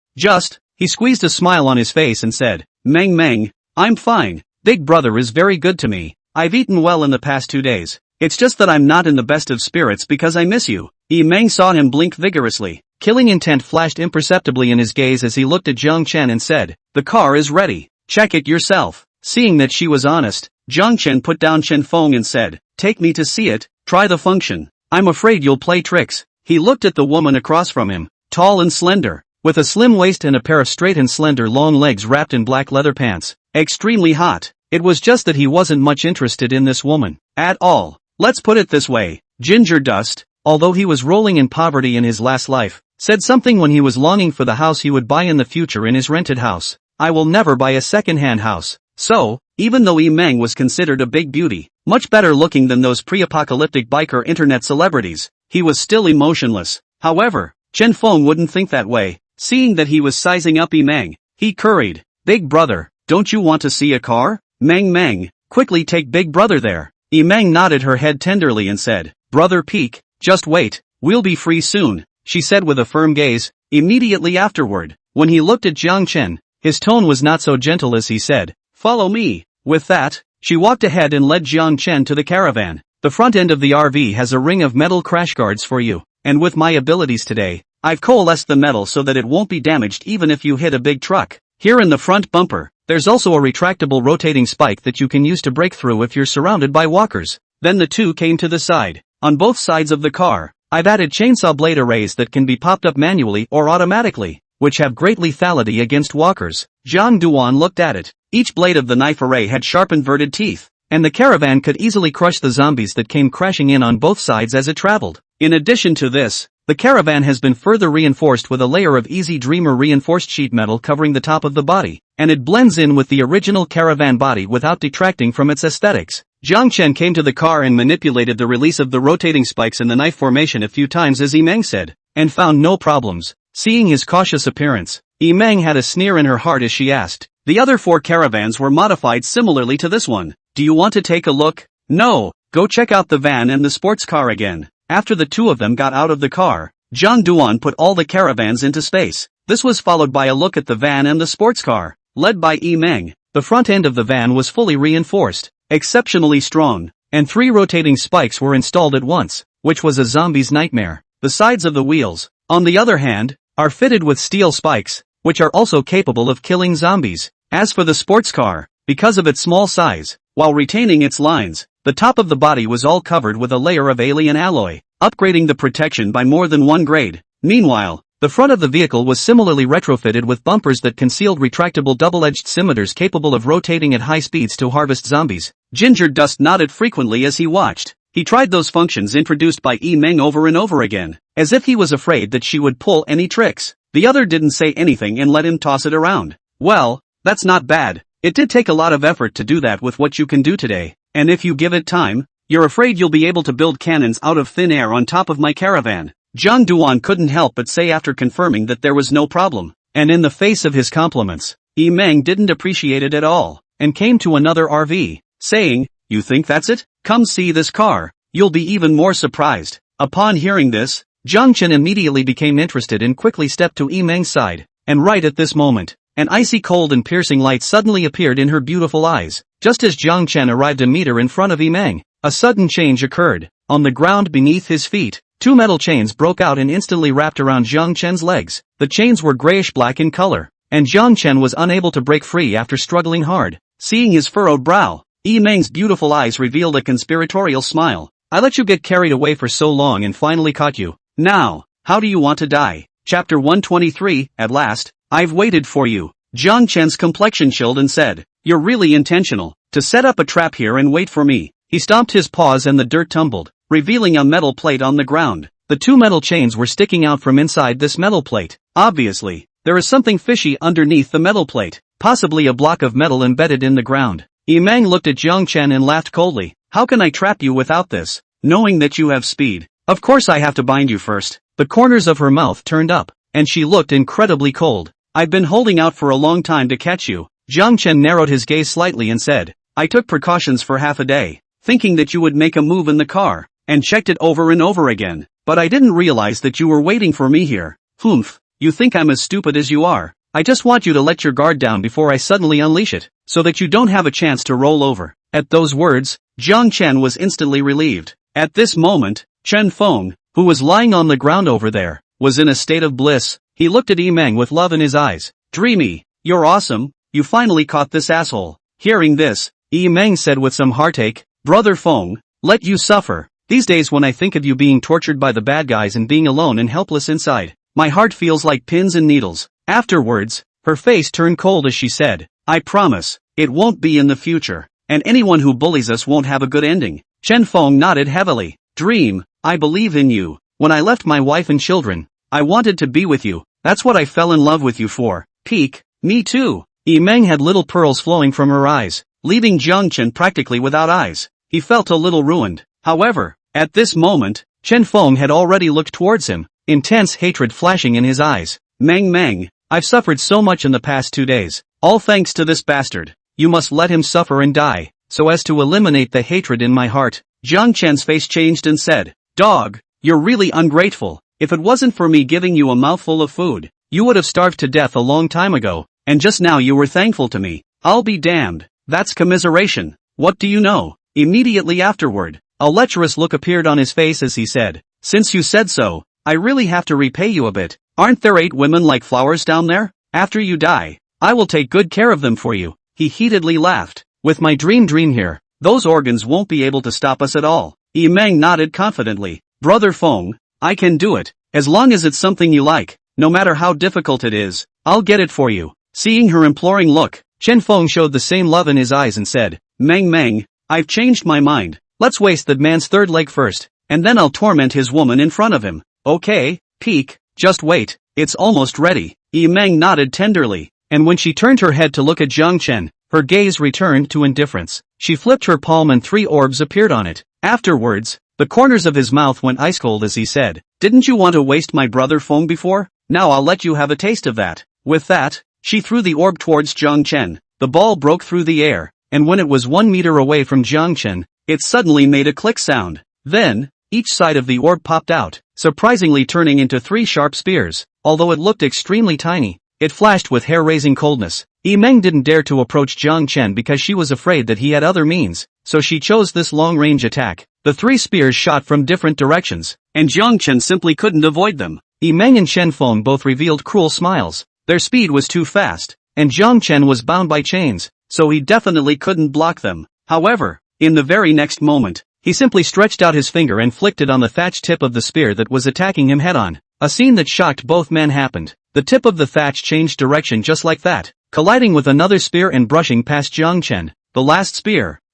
He squeezed a smile on his face and said, Meng, I'm fine. Big brother is very good to me. I've eaten well in the past 2 days. It's just that I'm not in the best of spirits because I miss you. Yimeng saw him blink vigorously. Killing intent flashed imperceptibly in his gaze as he looked at Zhang Chen and said, the car is ready. Check it yourself. Seeing that she was honest, Zhang Chen put down Chen Feng and said, take me to see it. Try the function. I'm afraid you'll play tricks. He looked at the woman across from him, tall and slender, with a slim waist and a pair of straight and slender long legs wrapped in black leather pants. Extremely hot. It was just that he wasn't much interested in this woman. At all. Let's put it this way. Ginger Dust, although he was rolling in poverty in his last life, said something when he was longing for the house he would buy in the future in his rented house. I will never buy a second-hand house. So, even though Yimeng was considered a big beauty, much better looking than those pre-apocalyptic biker internet celebrities, he was still emotionless. However, Chen Feng wouldn't think that way. Seeing that he was sizing up Yimeng, he curried, big brother, don't you want to see a car? Meng, quickly take big brother there. Yimeng nodded her head tenderly and said, brother Peek, just wait, we'll be free soon, she said with a firm gaze. Immediately afterward, when he looked at Zhang Chen, his tone was not so gentle as he said, follow me. With that, she walked ahead and led Zhang Chen to the caravan. The front end of the RV has a ring of metal crash guards for you, and with my abilities today, I've coalesced the metal so that it won't be damaged even if you hit a big truck. Here in the front bumper, there's also a retractable rotating spike that you can use to break through if you're surrounded by walkers. Then the two came to the side. On both sides of the car, I've added chainsaw blade arrays that can be popped up manually or automatically, which have great lethality against walkers. Zhang Duan looked at it. Each blade of the knife array had sharp inverted teeth, and the caravan could easily crush the zombies that came crashing in on both sides as it traveled. In addition to this, the caravan has been further reinforced with a layer of Easy Dreamer reinforced sheet metal covering the top of the body, and it blends in with the original caravan body without detracting from its aesthetics. Zhang Chen came to the car and manipulated the release of the rotating spikes in the knife formation a few times as Yimeng said, and found no problems. Seeing his cautious appearance, Yimeng had a sneer in her heart as she asked, the other 4 caravans were modified similarly to this one. Do you want to take a look? No, go check out the van and the sports car again. After the two of them got out of the car, Zhang Duan put all the caravans into space. This was followed by a look at the van and the sports car, led by Yimeng. The front end of the van was fully reinforced, exceptionally strong, and 3 rotating spikes were installed at once, which was a zombie's nightmare. The sides of the wheels, on the other hand, are fitted with steel spikes, which are also capable of killing zombies. As for the sports car, because of its small size, while retaining its lines, the top of the body was all covered with a layer of alien alloy, upgrading the protection by more than 1 grade. Meanwhile, the front of the vehicle was similarly retrofitted with bumpers that concealed retractable double-edged scimitars capable of rotating at high speeds to harvest zombies. Ginger Dust nodded frequently as he watched. He tried those functions introduced by Yi Meng over and over again, as if he was afraid that she would pull any tricks. The other didn't say anything and let him toss it around. Well, that's not bad. It did take a lot of effort to do that with what you can do today, and if you give it time, you're afraid you'll be able to build cannons out of thin air on top of my caravan. Zhang Duan couldn't help but say after confirming that there was no problem, and in the face of his compliments, Yi Meng didn't appreciate it at all, and came to another RV, saying, "You think that's it? Come see this car. You'll be even more surprised." Upon hearing this, Zhang Chen immediately became interested and quickly stepped to Yi Meng's side, and right at this moment, an icy cold and piercing light suddenly appeared in her beautiful eyes. Just as Zhang Chen arrived a meter in front of Yi Meng, a sudden change occurred. On the ground beneath his feet, two metal chains broke out and instantly wrapped around Zhang Chen's legs. The chains were grayish-black in color, and Zhang Chen was unable to break free after struggling hard. Seeing his furrowed brow, Yi Meng's beautiful eyes revealed a conspiratorial smile. "I let you get carried away for so long and finally caught you. Now, how do you want to die?" Chapter 123, At last, I've waited for you. Zhang Chen's complexion chilled and said, "You're really intentional, to set up a trap here and wait for me." He stomped his paws and the dirt tumbled, revealing a metal plate on the ground. The two metal chains were sticking out from inside this metal plate. Obviously, there is something fishy underneath the metal plate, possibly a block of metal embedded in the ground. Yi Meng looked at Zhang Chen and laughed coldly. "How can I trap you without this, knowing that you have speed? Of course I have to bind you first." The corners of her mouth turned up, and she looked incredibly cold. "I've been holding out for a long time to catch you." Zhang Chen narrowed his gaze slightly and said, "I took precautions for half a day, thinking that you would make a move in the car, and checked it over and over again, but I didn't realize that you were waiting for me here. Humph, you think I'm as stupid as you are. I just want you to let your guard down before I suddenly unleash it, so that you don't have a chance to roll over." At those words, Zhang Chen was instantly relieved. At this moment, Chen Feng, who was lying on the ground over there, was in a state of bliss. He looked at Yi Meng with love in his eyes. "Dreamy, you're awesome, you finally caught this asshole." Hearing this, Yi Meng said with some heartache, "Brother Feng, let you suffer. These days when I think of you being tortured by the bad guys and being alone and helpless inside, my heart feels like pins and needles." Afterwards, her face turned cold as she said, "I promise, it won't be in the future, and anyone who bullies us won't have a good ending." Chen Feng nodded heavily. "Dream, I believe in you. When I left my wife and children, I wanted to be with you. That's what I fell in love with you for." Peak, me too. Yi Meng had little pearls flowing from her eyes, leaving Zhang Chen practically without eyes. He felt a little ruined. However, at this moment, Chen Feng had already looked towards him, intense hatred flashing in his eyes. Meng, I've suffered so much in the past 2 days, all thanks to this bastard. You must let him suffer and die, so as to eliminate the hatred in my heart." Zhang Chen's face changed and said, "Dog, you're really ungrateful. If it wasn't for me giving you a mouthful of food, you would have starved to death a long time ago, and just now you were thankful to me. I'll be damned. That's commiseration. What do you know?" Immediately afterward, a lecherous look appeared on his face as he said, "Since you said so, I really have to repay you a bit. Aren't there 8 women like flowers down there? After you die, I will take good care of them for you." He heatedly laughed. "With my dream here, those organs won't be able to stop us at all." Yi Meng nodded confidently. "Brother Feng, I can do it, as long as it's something you like, no matter how difficult it is, I'll get it for you." Seeing her imploring look, Chen Feng showed the same love in his eyes and said, Meng, I've changed my mind. Let's waste that man's third leg first, and then I'll torment his woman in front of him." "Okay, Peak, just wait, it's almost ready." Yi Meng nodded tenderly, and when she turned her head to look at Zhang Chen, her gaze returned to indifference. She flipped her palm and 3 orbs appeared on it. Afterwards, the corners of his mouth went ice cold as he said, "Didn't you want to waste my brother Feng before? Now I'll let you have a taste of that." With that, she threw the orb towards Zhang Chen. The ball broke through the air, and when it was 1 meter away from Zhang Chen, it suddenly made a click sound. Then, each side of the orb popped out, surprisingly turning into 3 sharp spears. Although it looked extremely tiny, it flashed with hair-raising coldness. Yi Meng didn't dare to approach Zhang Chen because she was afraid that he had other means, so she chose this long-range attack. The 3 spears shot from different directions, and Zhang Chen simply couldn't avoid them. Yi Meng and Chen Feng both revealed cruel smiles. Their speed was too fast, and Zhang Chen was bound by chains, so he definitely couldn't block them. However, in the very next moment, he simply stretched out his finger and flicked it on the thatch tip of the spear that was attacking him head-on. A scene that shocked both men happened. The tip of the thatch changed direction just like that, colliding with another spear and brushing past Zhang Chen. The last spear,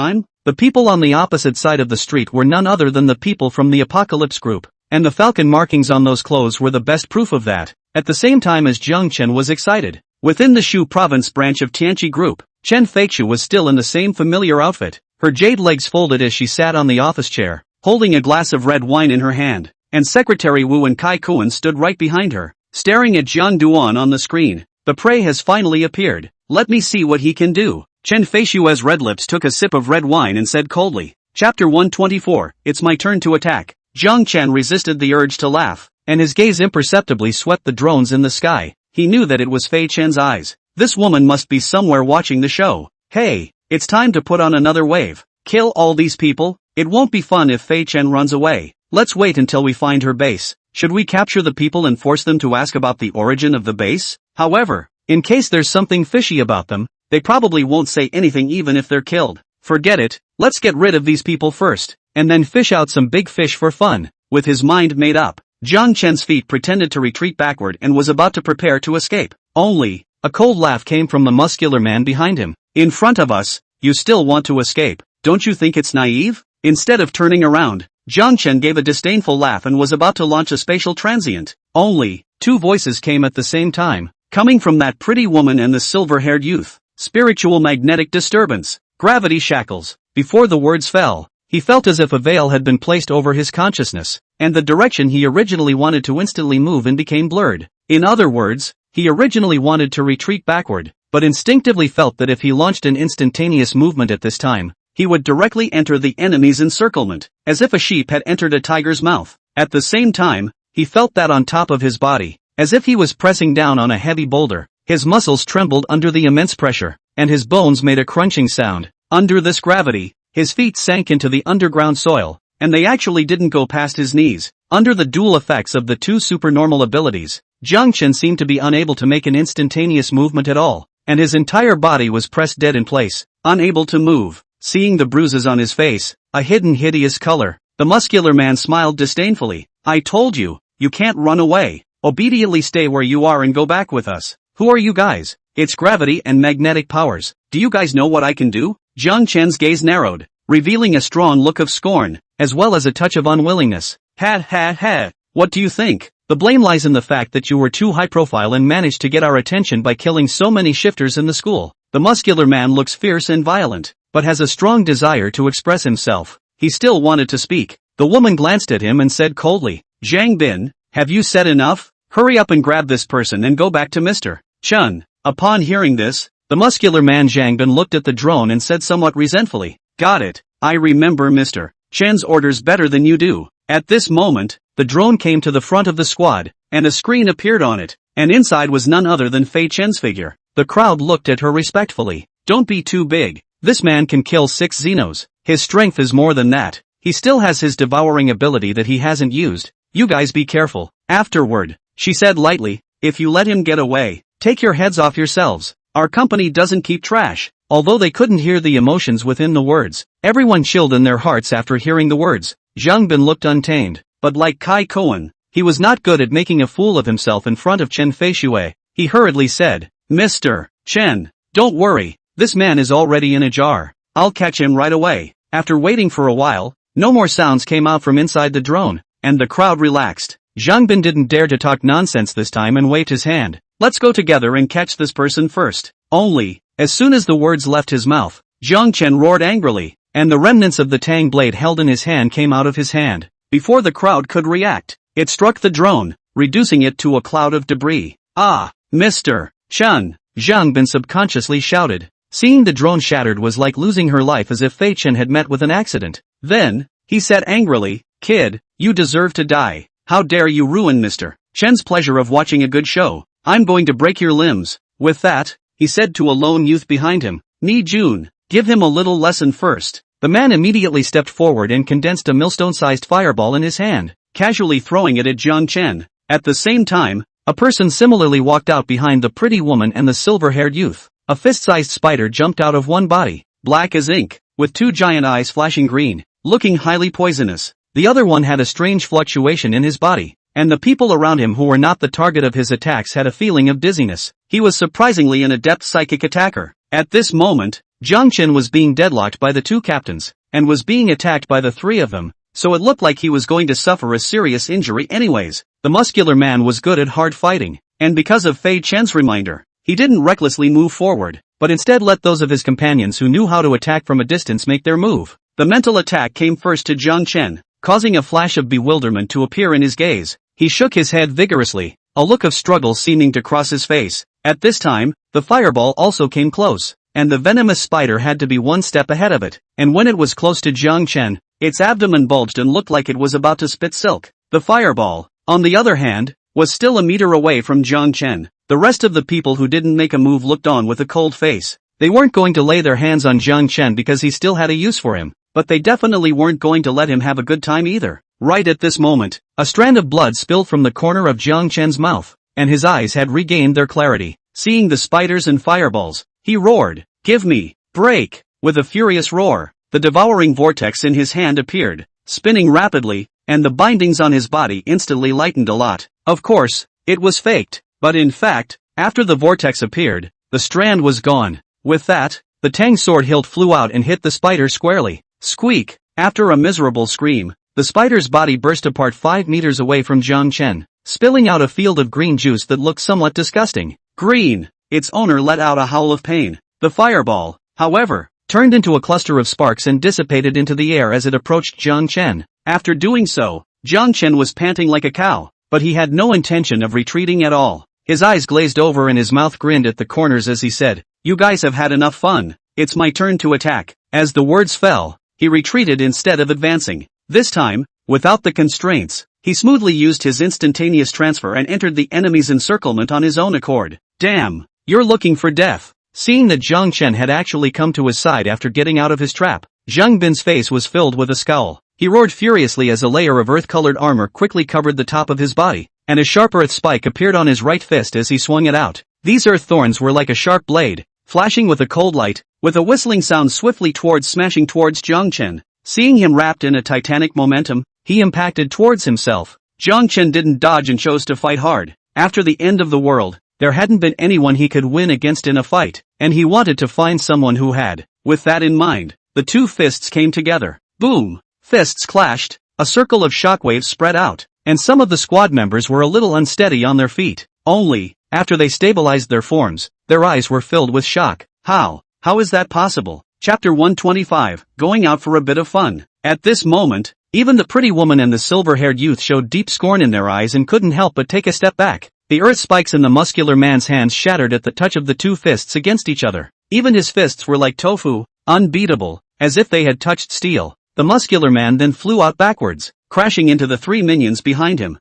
time? The people on the opposite side of the street were none other than the people from the Apocalypse group, and the falcon markings on those clothes were the best proof of that. At the same time as Jiang Chen was excited, within the Shu province branch of Tianqi group, Chen Feiqiu was still in the same familiar outfit, her jade legs folded as she sat on the office chair, holding a glass of red wine in her hand, and Secretary Wu and Kai Kuan stood right behind her, staring at Jiang Duan on the screen. The prey has finally appeared. Let me see what he can do. Chen Feishua's red lips took a sip of red wine and said coldly. Chapter 124, It's my turn to attack. Jiang Chen resisted the urge to laugh, and his gaze imperceptibly swept the drones in the sky. He knew that it was Fei Chen's eyes. This woman must be somewhere watching the show. Hey, it's time to put on another wave. Kill all these people? It won't be fun if Fei Chen runs away. Let's wait until we find her base. Should we capture the people and force them to ask about the origin of the base? However, in case there's something fishy about them, they probably won't say anything even if they're killed. Forget it, let's get rid of these people first, and then fish out some big fish for fun. With his mind made up, Jiang Chen's feet pretended to retreat backward and was about to prepare to escape. Only, a cold laugh came from the muscular man behind him. In front of us, you still want to escape, don't you think it's naive? Instead of turning around, Jiang Chen gave a disdainful laugh and was about to launch a spatial transient. Only, two voices came at the same time, coming from that pretty woman and the silver-haired youth. Spiritual magnetic disturbance, gravity shackles. Before the words fell, he felt as if a veil had been placed over his consciousness, and the direction he originally wanted to instantly move in became blurred. In other words, he originally wanted to retreat backward, but instinctively felt that if he launched an instantaneous movement at this time, he would directly enter the enemy's encirclement, as if a sheep had entered a tiger's mouth. At the same time, he felt that on top of his body, as if he was pressing down on a heavy boulder, his muscles trembled under the immense pressure, and his bones made a crunching sound. Under this gravity, his feet sank into the underground soil, and they actually didn't go past his knees. Under the dual effects of the two supernormal abilities, Jiang Chen seemed to be unable to make an instantaneous movement at all, and his entire body was pressed dead in place, unable to move. Seeing the bruises on his face, a hidden hideous color, the muscular man smiled disdainfully. I told you, you can't run away. Obediently stay where you are and go back with us. Who are you guys? It's gravity and magnetic powers. Do you guys know what I can do? Jiang Chen's gaze narrowed, revealing a strong look of scorn, as well as a touch of unwillingness. Ha ha ha. What do you think? The blame lies in the fact that you were too high profile and managed to get our attention by killing so many shifters in the school. The muscular man looks fierce and violent, but has a strong desire to express himself. He still wanted to speak. The woman glanced at him and said coldly, Zhang Bin, have you said enough? Hurry up and grab this person and go back to Mr. Chen. Upon hearing this, the muscular man Zhang Bin looked at the drone and said somewhat resentfully, got it, I remember Mr. Chen's orders better than you do. At this moment, the drone came to the front of the squad, and a screen appeared on it, and inside was none other than Fei Chen's figure. The crowd looked at her respectfully. Don't be too big. This man can kill 6 Xenos. His strength is more than that. He still has his devouring ability that he hasn't used. You guys be careful. Afterward, she said lightly, if you let him get away, take your heads off yourselves. Our company doesn't keep trash. Although they couldn't hear the emotions within the words, everyone chilled in their hearts after hearing the words. Zhang Bin looked untamed, but like Kai Koan, he was not good at making a fool of himself in front of Chen Feishui. He hurriedly said, Mr. Chen, don't worry, this man is already in a jar. I'll catch him right away. After waiting for a while, no more sounds came out from inside the drone, and the crowd relaxed. Zhang Bin didn't dare to talk nonsense this time and waved his hand. Let's go together and catch this person first. Only, as soon as the words left his mouth, Jiang Chen roared angrily, and the remnants of the tang blade held in his hand came out of his hand. Before the crowd could react, it struck the drone, reducing it to a cloud of debris. Ah, Mr. Chen, Zhang Bin subconsciously shouted. Seeing the drone shattered was like losing her life, as if Fei Chen had met with an accident. Then, he said angrily, kid, you deserve to die. How dare you ruin Mr. Chen's pleasure of watching a good show. I'm going to break your limbs. With that, he said to a lone youth behind him, Ni Jun, give him a little lesson first. The man immediately stepped forward and condensed a millstone-sized fireball in his hand, casually throwing it at Jiang Chen. At the same time, a person similarly walked out behind the pretty woman and the silver-haired youth. A fist-sized spider jumped out of one body, black as ink, with 2 giant eyes flashing green, looking highly poisonous. The other one had a strange fluctuation in his body, and the people around him who were not the target of his attacks had a feeling of dizziness. He was surprisingly an adept psychic attacker. At this moment, Jiang Chen was being deadlocked by the 2 captains, and was being attacked by the 3 of them, so it looked like he was going to suffer a serious injury anyways. The muscular man was good at hard fighting, and because of Fei Chen's reminder, he didn't recklessly move forward, but instead let those of his companions who knew how to attack from a distance make their move. The mental attack came first to Jiang Chen, causing a flash of bewilderment to appear in his gaze. He shook his head vigorously, a look of struggle seeming to cross his face. At this time, the fireball also came close, and the venomous spider had to be 1 step ahead of it, and when it was close to Jiang Chen, its abdomen bulged and looked like it was about to spit silk. The fireball, on the other hand, was still a meter away from Jiang Chen. The rest of the people who didn't make a move looked on with a cold face. They weren't going to lay their hands on Jiang Chen because he still had a use for him, but they definitely weren't going to let him have a good time either. Right at this moment, a strand of blood spilled from the corner of Jiang Chen's mouth, and his eyes had regained their clarity. Seeing the spiders and fireballs, he roared, "Give me, break!" With a furious roar, the devouring vortex in his hand appeared, spinning rapidly, and the bindings on his body instantly lightened a lot. Of course, it was faked. But in fact, after the vortex appeared, the strand was gone. With that, the tang sword hilt flew out and hit the spider squarely. Squeak! After a miserable scream, the spider's body burst apart 5 meters away from Jiang Chen, spilling out a field of green juice that looked somewhat disgusting. Green! Its owner let out a howl of pain. The fireball, however, turned into a cluster of sparks and dissipated into the air as it approached Jiang Chen. After doing so, Jiang Chen was panting like a cow, but he had no intention of retreating at all. His eyes glazed over and his mouth grinned at the corners as he said, "You guys have had enough fun. It's my turn to attack." As the words fell, he retreated instead of advancing. This time, without the constraints, he smoothly used his instantaneous transfer and entered the enemy's encirclement on his own accord. "Damn, you're looking for death." Seeing that Jiang Chen had actually come to his side after getting out of his trap, Zhang Bin's face was filled with a scowl. He roared furiously as a layer of earth-colored armor quickly covered the top of his body, and a sharp earth spike appeared on his right fist as he swung it out. These earth thorns were like a sharp blade, flashing with a cold light, with a whistling sound swiftly smashing towards Jiang Chen. Seeing him wrapped in a titanic momentum, he impacted towards himself. Jiang Chen didn't dodge and chose to fight hard. After the end of the world, there hadn't been anyone he could win against in a fight, and he wanted to find someone who had. With that in mind, the two fists came together. Boom! Fists clashed, a circle of shockwaves spread out, and some of the squad members were a little unsteady on their feet. Only, after they stabilized their forms, their eyes were filled with shock. How is that possible? Chapter 125, Going Out for a Bit of Fun. At this moment, even the pretty woman and the silver-haired youth showed deep scorn in their eyes and couldn't help but take a step back. The earth spikes in the muscular man's hands shattered at the touch of the two fists against each other. Even his fists were like tofu, unbeatable, as if they had touched steel. The muscular man then flew out backwards, crashing into the three minions behind him.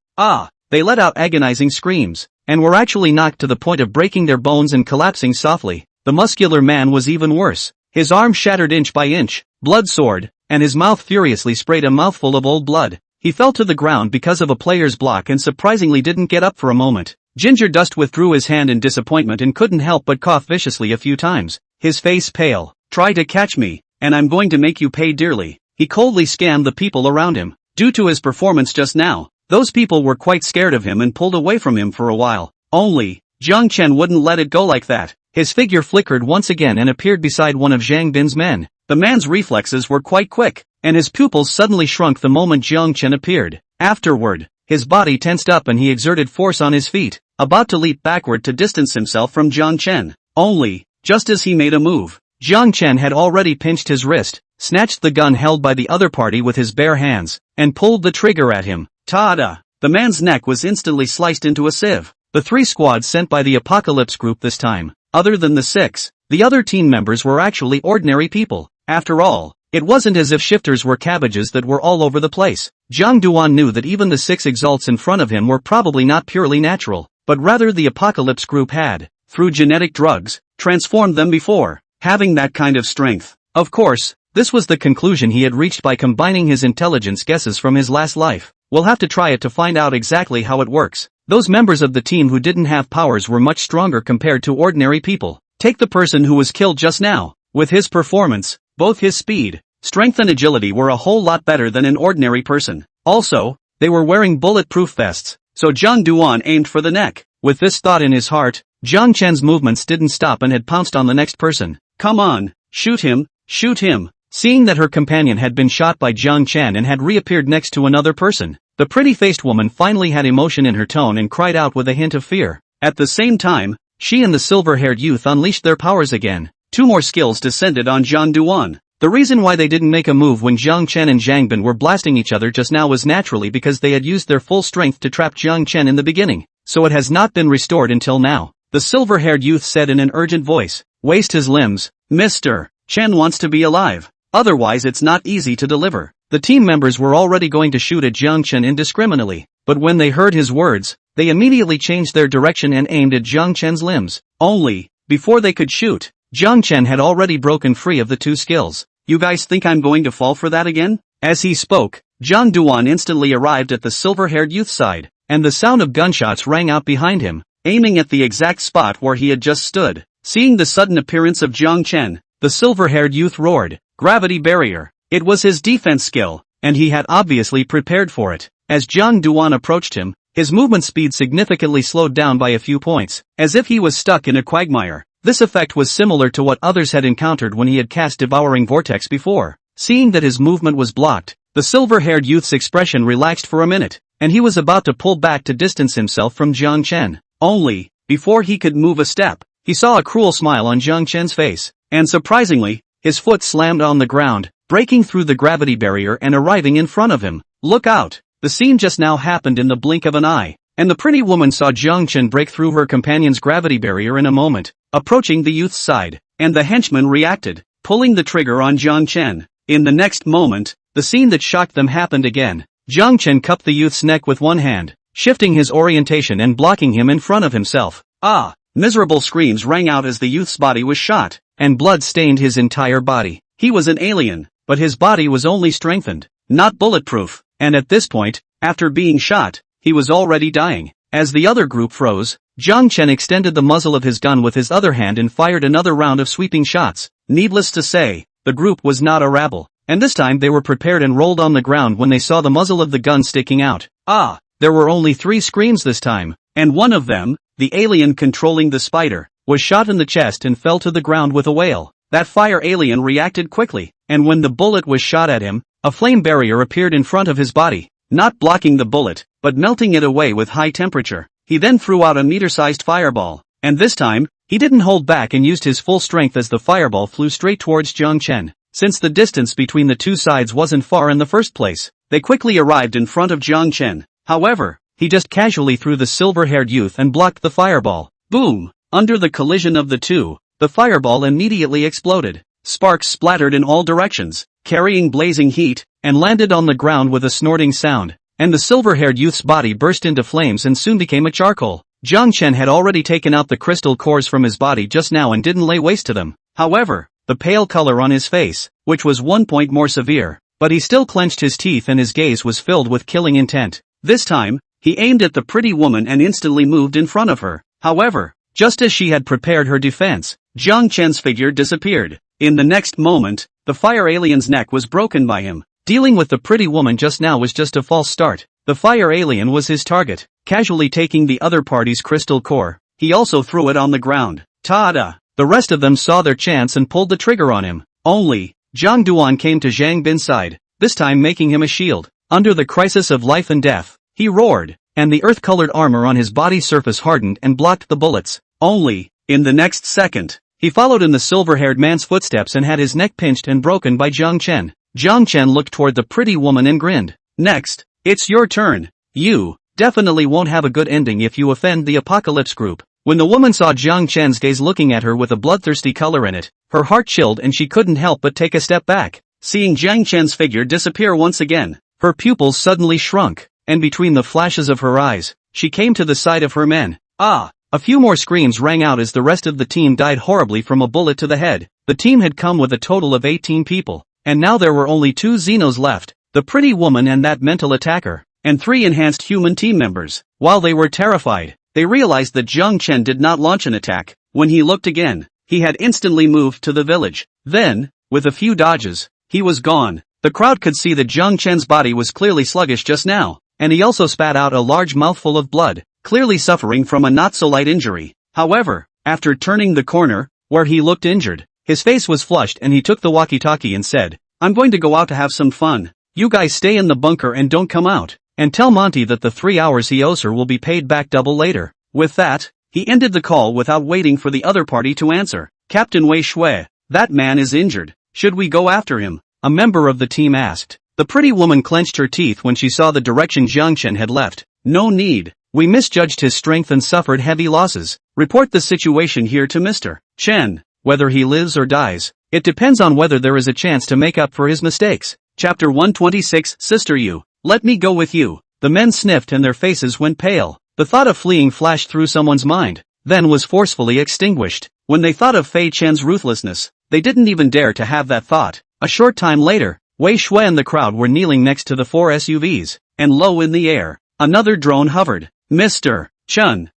They let out agonizing screams, and were actually knocked to the point of breaking their bones and collapsing softly. The muscular man was even worse. His arm shattered inch by inch, blood soared, and his mouth furiously sprayed a mouthful of old blood. He fell to the ground because of a player's block and surprisingly didn't get up for a moment. Ginger Dust withdrew his hand in disappointment and couldn't help but cough viciously a few times, his face pale. "Try to catch me, and I'm going to make you pay dearly." He coldly scanned the people around him. Due to his performance just now, those people were quite scared of him and pulled away from him for a while. Only, Jiang Chen wouldn't let it go like that. His figure flickered once again and appeared beside one of Zhang Bin's men. The man's reflexes were quite quick, and his pupils suddenly shrunk the moment Jiang Chen appeared. Afterward, his body tensed up and he exerted force on his feet, about to leap backward to distance himself from Jiang Chen. Only, just as he made a move, Jiang Chen had already pinched his wrist, snatched the gun held by the other party with his bare hands, and pulled the trigger at him. Ta-da! The man's neck was instantly sliced into a sieve. The three squads sent by the Apocalypse group this time, other than the six, the other team members were actually ordinary people. After all, it wasn't as if shifters were cabbages that were all over the place. Zhang Duan knew that even the six exalts in front of him were probably not purely natural, but rather the Apocalypse group had, through genetic drugs, transformed them before, having that kind of strength. Of course, this was the conclusion he had reached by combining his intelligence guesses from his last life. We'll have to try it to find out exactly how it works. Those members of the team who didn't have powers were much stronger compared to ordinary people. Take the person who was killed just now. With his performance, both his speed, strength and agility were a whole lot better than an ordinary person. Also, they were wearing bulletproof vests, so Zhang Duan aimed for the neck. With this thought in his heart, Jiang Chen's movements didn't stop and had pounced on the next person. "Come on, shoot him, shoot him." Seeing that her companion had been shot by Jiang Chen and had reappeared next to another person, the pretty-faced woman finally had emotion in her tone and cried out with a hint of fear. At the same time, she and the silver-haired youth unleashed their powers again. Two more skills descended on Zhang Duan. The reason why they didn't make a move when Jiang Chen and Zhang Bin were blasting each other just now was naturally because they had used their full strength to trap Jiang Chen in the beginning, so it has not been restored until now. The silver-haired youth said in an urgent voice, "Waste his limbs, Mr. Chen wants to be alive. Otherwise it's not easy to deliver." The team members were already going to shoot at Jiang Chen indiscriminately, but when they heard his words, they immediately changed their direction and aimed at Jiang Chen's limbs. Only, before they could shoot, Jiang Chen had already broken free of the two skills. "You guys think I'm going to fall for that again?" As he spoke, Zhang Duan instantly arrived at the silver-haired youth's side, and the sound of gunshots rang out behind him, aiming at the exact spot where he had just stood. Seeing the sudden appearance of Jiang Chen, the silver-haired youth roared, "Gravity barrier!" It was his defense skill, and he had obviously prepared for it. As Zhang Duan approached him, his movement speed significantly slowed down by a few points, as if he was stuck in a quagmire. This effect was similar to what others had encountered when he had cast Devouring Vortex before. Seeing that his movement was blocked, the silver-haired youth's expression relaxed for a minute, and he was about to pull back to distance himself from Jiang Chen. Only, before he could move a step, he saw a cruel smile on Jiang Chen's face, and surprisingly, his foot slammed on the ground, breaking through the gravity barrier and arriving in front of him. Look out! The scene just now happened in the blink of an eye, and the pretty woman saw Jiang Chen break through her companion's gravity barrier in a moment, approaching the youth's side, and the henchman reacted, pulling the trigger on Jiang Chen. In the next moment, the scene that shocked them happened again. Jiang Chen cupped the youth's neck with one hand, shifting his orientation and blocking him in front of himself. Ah! Miserable screams rang out as the youth's body was shot, and blood stained his entire body. He was an alien, but his body was only strengthened, not bulletproof, and at this point, after being shot, he was already dying. As the other group froze, Jiang Chen extended the muzzle of his gun with his other hand and fired another round of sweeping shots. Needless to say, the group was not a rabble, and this time they were prepared and rolled on the ground when they saw the muzzle of the gun sticking out. Ah! There were only 3 screams this time, and one of them, the alien controlling the spider, was shot in the chest and fell to the ground with a wail. That fire alien reacted quickly, and when the bullet was shot at him, a flame barrier appeared in front of his body, not blocking the bullet, but melting it away with high temperature. He then threw out a meter-sized fireball, and this time, he didn't hold back and used his full strength as the fireball flew straight towards Jiang Chen. Since the distance between the two sides wasn't far in the first place, they quickly arrived in front of Jiang Chen. However, he just casually threw the silver-haired youth and blocked the fireball. Boom! Under the collision of the two, the fireball immediately exploded. Sparks splattered in all directions, carrying blazing heat, and landed on the ground with a snorting sound, and the silver-haired youth's body burst into flames and soon became a charcoal. Jiang Chen had already taken out the crystal cores from his body just now and didn't lay waste to them. However, the pale color on his face, which was 1 point more severe, but he still clenched his teeth and his gaze was filled with killing intent. This time, he aimed at the pretty woman and instantly moved in front of her. However, just as she had prepared her defense, Jiang Chen's figure disappeared. In the next moment, the fire alien's neck was broken by him. Dealing with the pretty woman just now was just a false start. The fire alien was his target. Casually taking the other party's crystal core, he also threw it on the ground. Ta-da! The rest of them saw their chance and pulled the trigger on him. Only, Zhang Duan came to Zhang Bin's side, this time making him a shield. Under the crisis of life and death, he roared, and the earth-colored armor on his body surface hardened and blocked the bullets. Only, in the next second, he followed in the silver-haired man's footsteps and had his neck pinched and broken by Jiang Chen. Jiang Chen looked toward the pretty woman and grinned. Next, it's your turn. You definitely won't have a good ending if you offend the Apocalypse group. When the woman saw Jiang Chen's gaze looking at her with a bloodthirsty color in it, her heart chilled and she couldn't help but take a step back. Seeing Jiang Chen's figure disappear once again, her pupils suddenly shrunk, and between the flashes of her eyes, she came to the side of her men. Ah! A few more screams rang out as the rest of the team died horribly from a bullet to the head. The team had come with a total of 18 people, and now there were only 2 Xenos left, the pretty woman and that mental attacker, and 3 enhanced human team members. While they were terrified, they realized that Jiang Chen did not launch an attack. When he looked again, he had instantly moved to the village. Then, with a few dodges, he was gone. The crowd could see that Jiang Chen's body was clearly sluggish just now, and he also spat out a large mouthful of blood, clearly suffering from a not-so-light injury. However, after turning the corner, where he looked injured, his face was flushed and he took the walkie-talkie and said, I'm going to go out to have some fun. You guys stay in the bunker and don't come out, and tell Monty that the 3 hours he owes her will be paid back double later. With that, he ended the call without waiting for the other party to answer. Captain Wei Shui, that man is injured. Should we go after him? A member of the team asked. The pretty woman clenched her teeth when she saw the direction Jiang Chen had left. No need. We misjudged his strength and suffered heavy losses. Report the situation here to Mr. Chen. Whether he lives or dies, it depends on whether there is a chance to make up for his mistakes. Chapter 126. Sister, you, let me go with you. The men sniffed and their faces went pale. The thought of fleeing flashed through someone's mind, then was forcefully extinguished. When they thought of Fei Chen's ruthlessness, they didn't even dare to have that thought. A short time later, Wei Shui and the crowd were kneeling next to the 4 SUVs, and low in the air, another drone hovered. Mr. Chen,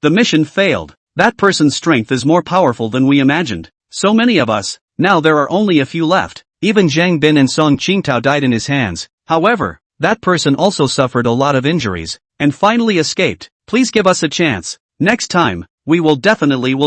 the mission failed. That person's strength is more powerful than we imagined. So many of us, now there are only a few left. Even Zhang Bin and Song Qingtao died in his hands. However, that person also suffered a lot of injuries, and finally escaped. Please give us a chance. Next time, we will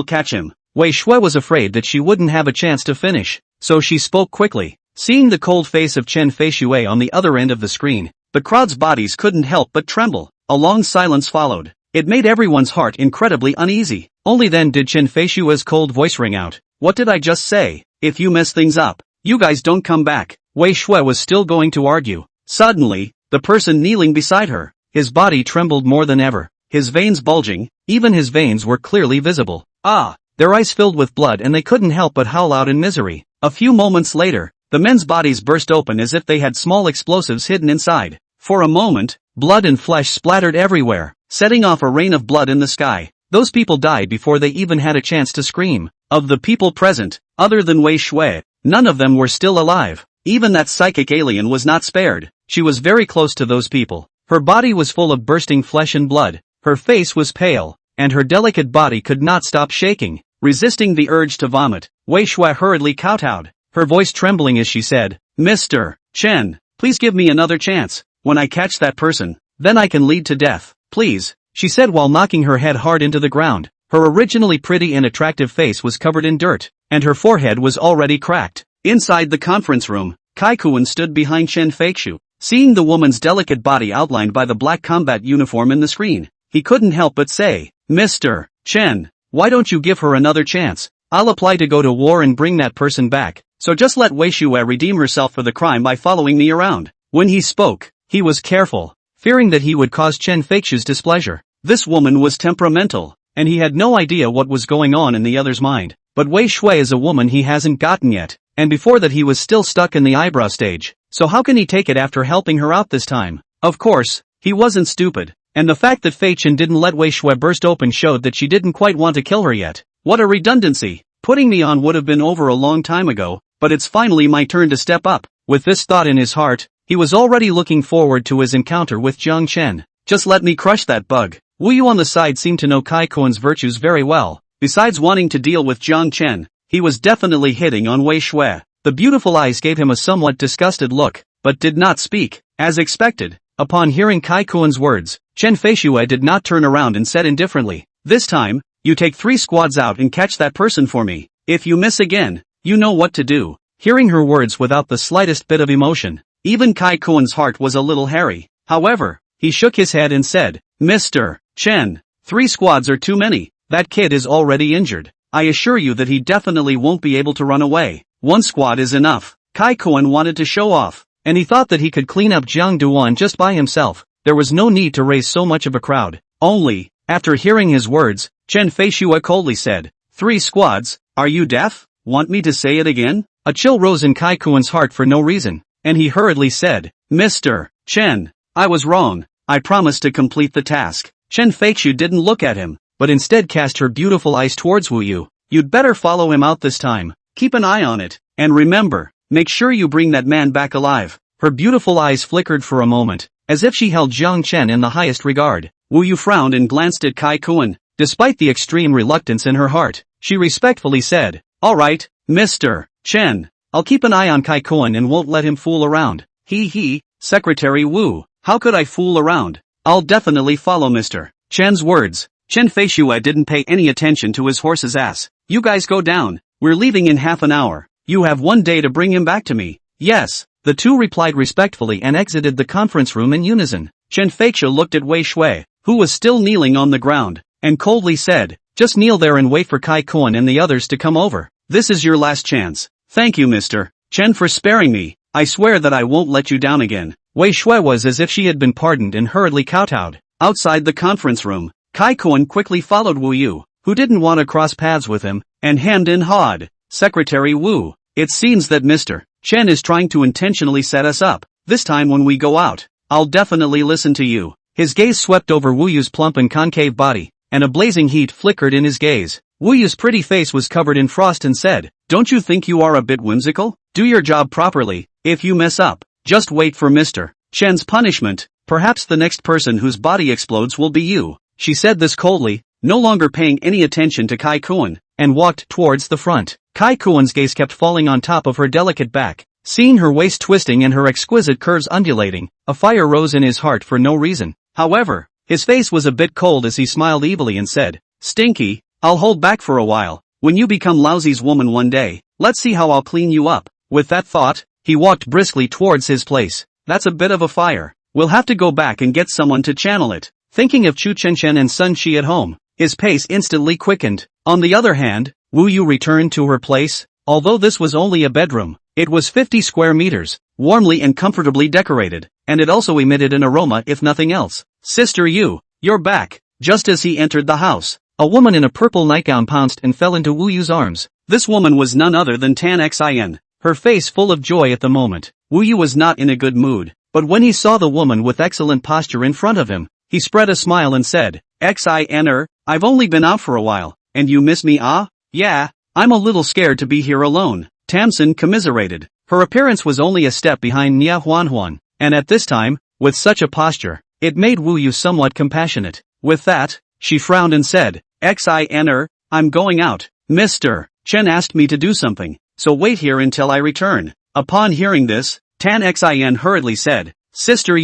catch him. Wei Shui was afraid that she wouldn't have a chance to finish, so she spoke quickly. Seeing the cold face of Chen Feishui on the other end of the screen, the crowd's bodies couldn't help but tremble. A long silence followed. It made everyone's heart incredibly uneasy. Only then did Chen Feishui's cold voice ring out. What did I just say? if you mess things up, you guys don't come back. Wei Shui was still going to argue. Suddenly, the person kneeling beside her, his body trembled more than ever, his veins bulging, even his veins were clearly visible. Their eyes filled with blood and they couldn't help but howl out in misery. A few moments later, the men's bodies burst open as if they had small explosives hidden inside. For a moment, blood and flesh splattered everywhere, setting off a rain of blood in the sky. Those people died before they even had a chance to scream. Of the people present, other than Wei Shui, none of them were still alive. Even that psychic alien was not spared. She was very close to those people. Her body was full of bursting flesh and blood. Her face was pale, and her delicate body could not stop shaking. Resisting the urge to vomit, Wei Shui hurriedly kowtowed, her voice trembling as she said, "Mr. Chen, please give me another chance. When I catch that person, then I can lead to death, please," she said while knocking her head hard into the ground. Her originally pretty and attractive face was covered in dirt, and her forehead was already cracked. Inside the conference room, Kai Kuan stood behind Chen Feixiu. Seeing the woman's delicate body outlined by the black combat uniform in the screen, he couldn't help but say, "Mr. Chen, why don't you give her another chance? I'll apply to go to war and bring that person back, so just let Wei Shui redeem herself for the crime by following me around." When he spoke, he was careful, fearing that he would cause Chen Feixiu's displeasure. This woman was temperamental, and he had no idea what was going on in the other's mind. But Wei Shui is a woman he hasn't gotten yet, and before that he was still stuck in the eyebrow stage, so how can he take it after helping her out this time? Of course, he wasn't stupid. And the fact that Fei Chen didn't let Wei Shui burst open showed that she didn't quite want to kill her yet. What a redundancy. Putting me on would have been over a long time ago, but it's finally my turn to step up. With this thought in his heart, he was already looking forward to his encounter with Jiang Chen. Just let me crush that bug. Wu Yu on the side seemed to know Kai Kuan's virtues very well. Besides wanting to deal with Jiang Chen, he was definitely hitting on Wei Shui. The beautiful eyes gave him a somewhat disgusted look, but did not speak. As expected, upon hearing Kai Kuan's words, Chen Feixiu did not turn around and said indifferently, "This time, you take 3 squads out and catch that person for me. If you miss again, you know what to do." Hearing her words without the slightest bit of emotion, even Kai Kuan's heart was a little hairy. However, he shook his head and said, "Mr. Chen, 3 squads are too many. That kid is already injured. I assure you that he definitely won't be able to run away. 1 squad is enough." Kai Kuan wanted to show off, and he thought that he could clean up Jiang Duan just by himself. There was no need to raise so much of a crowd. Only, after hearing his words, Chen Feixiu coldly said, "3 squads, are you deaf? Want me to say it again?" A chill rose in Kai Kuan's heart for no reason, and he hurriedly said, "Mr. Chen, I was wrong. I promised to complete the task." Chen Feixiu didn't look at him, but instead cast her beautiful eyes towards Wu Yu. "You'd better follow him out this time. Keep an eye on it, and remember, make sure you bring that man back alive." Her beautiful eyes flickered for a moment, as if she held Jiang Chen in the highest regard. Wu Yu frowned and glanced at Kai Kuan. Despite the extreme reluctance in her heart, she respectfully said, "All right, Mr. Chen, I'll keep an eye on Kai Kuan and won't let him fool around." He, Secretary Wu, how could I fool around? I'll definitely follow Mr. Chen's words. Chen Feixiu didn't pay any attention to his horse's ass. "You guys go down. We're leaving in half an hour. You have 1 day to bring him back to me." "Yes." The two replied respectfully and exited the conference room in unison. Chen Feixiu looked at Wei Shui, who was still kneeling on the ground, and coldly said, "Just kneel there and wait for Kai Kuan and the others to come over. This is your last chance." "Thank you, Mr. Chen, for sparing me. I swear that I won't let you down again." Wei Shui was as if she had been pardoned and hurriedly kowtowed. Outside the conference room, Kai Kuan quickly followed Wu Yu, who didn't want to cross paths with him, and hemmed and hawed. "Secretary Wu, it seems that Mr. Chen is trying to intentionally set us up. This time when we go out, I'll definitely listen to you." His gaze swept over Wu Yu's plump and concave body, and a blazing heat flickered in his gaze. Wu Yu's pretty face was covered in frost and said, "Don't you think you are a bit whimsical? Do your job properly. If you mess up, just wait for Mr. Chen's punishment. Perhaps the next person whose body explodes will be you." She said this coldly, no longer paying any attention to Kai Kuan, and walked towards the front. Kai Kuan's gaze kept falling on top of her delicate back. Seeing her waist twisting and her exquisite curves undulating, a fire rose in his heart for no reason. However, his face was a bit cold as he smiled evilly and said, "Stinky, I'll hold back for a while. When you become Lousy's woman one day, let's see how I'll clean you up." With that thought, he walked briskly towards his place. "That's a bit of a fire. We'll have to go back and get someone to channel it." Thinking of Chu Chenchen and Sun Shi at home, his pace instantly quickened. On the other hand, Wu Yu returned to her place, Although this was only a bedroom, it was 50 square meters, warmly and comfortably decorated, and it also emitted an aroma if nothing else. Sister you're back. Just as he entered the house, a woman in a purple nightgown pounced and fell into Wu Yu's arms. This woman was none other than Tan Xin, her face full of joy at the moment. Wu Yu was not in a good mood, but when he saw the woman with excellent posture in front of him, he spread a smile and said, Xin, I've only been out for a while, and you miss me ah? Yeah, I'm a little scared to be here alone. Tamsin commiserated. Her appearance was only a step behind Nia Huanhuan, and at this time, with such a posture, it made Wu Yu somewhat compassionate. With that, she frowned and said, Xin, I'm going out. Mr. Chen asked me to do something, so wait here until I return. Upon hearing this, Tan Xin hurriedly said, Sister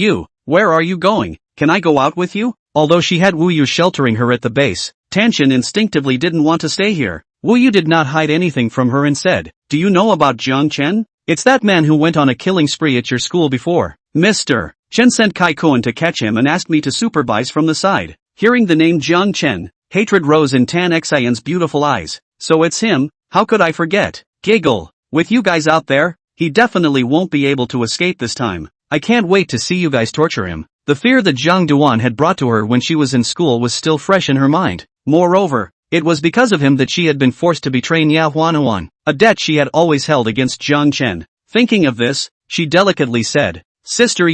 where are you going? Can I go out with you? Although she had Wu Yu sheltering her at the base, Tanshin instinctively didn't want to stay here. Wu Yu did not hide anything from her and said, Do you know about Jiang Chen? It's that man who went on a killing spree at your school before. Mr. Chen sent Kai Kuan to catch him and asked me to supervise from the side. Hearing the name Jiang Chen, hatred rose in Tan Xion's beautiful eyes. So it's him, how could I forget? Giggle. With you guys out there, he definitely won't be able to escape this time. I can't wait to see you guys torture him. The fear that Zhang Duan had brought to her when she was in school was still fresh in her mind. Moreover, it was because of him that she had been forced to betray Nia Huanhuan, a debt she had always held against Jiang Chen. Thinking of this, she delicately said, Sister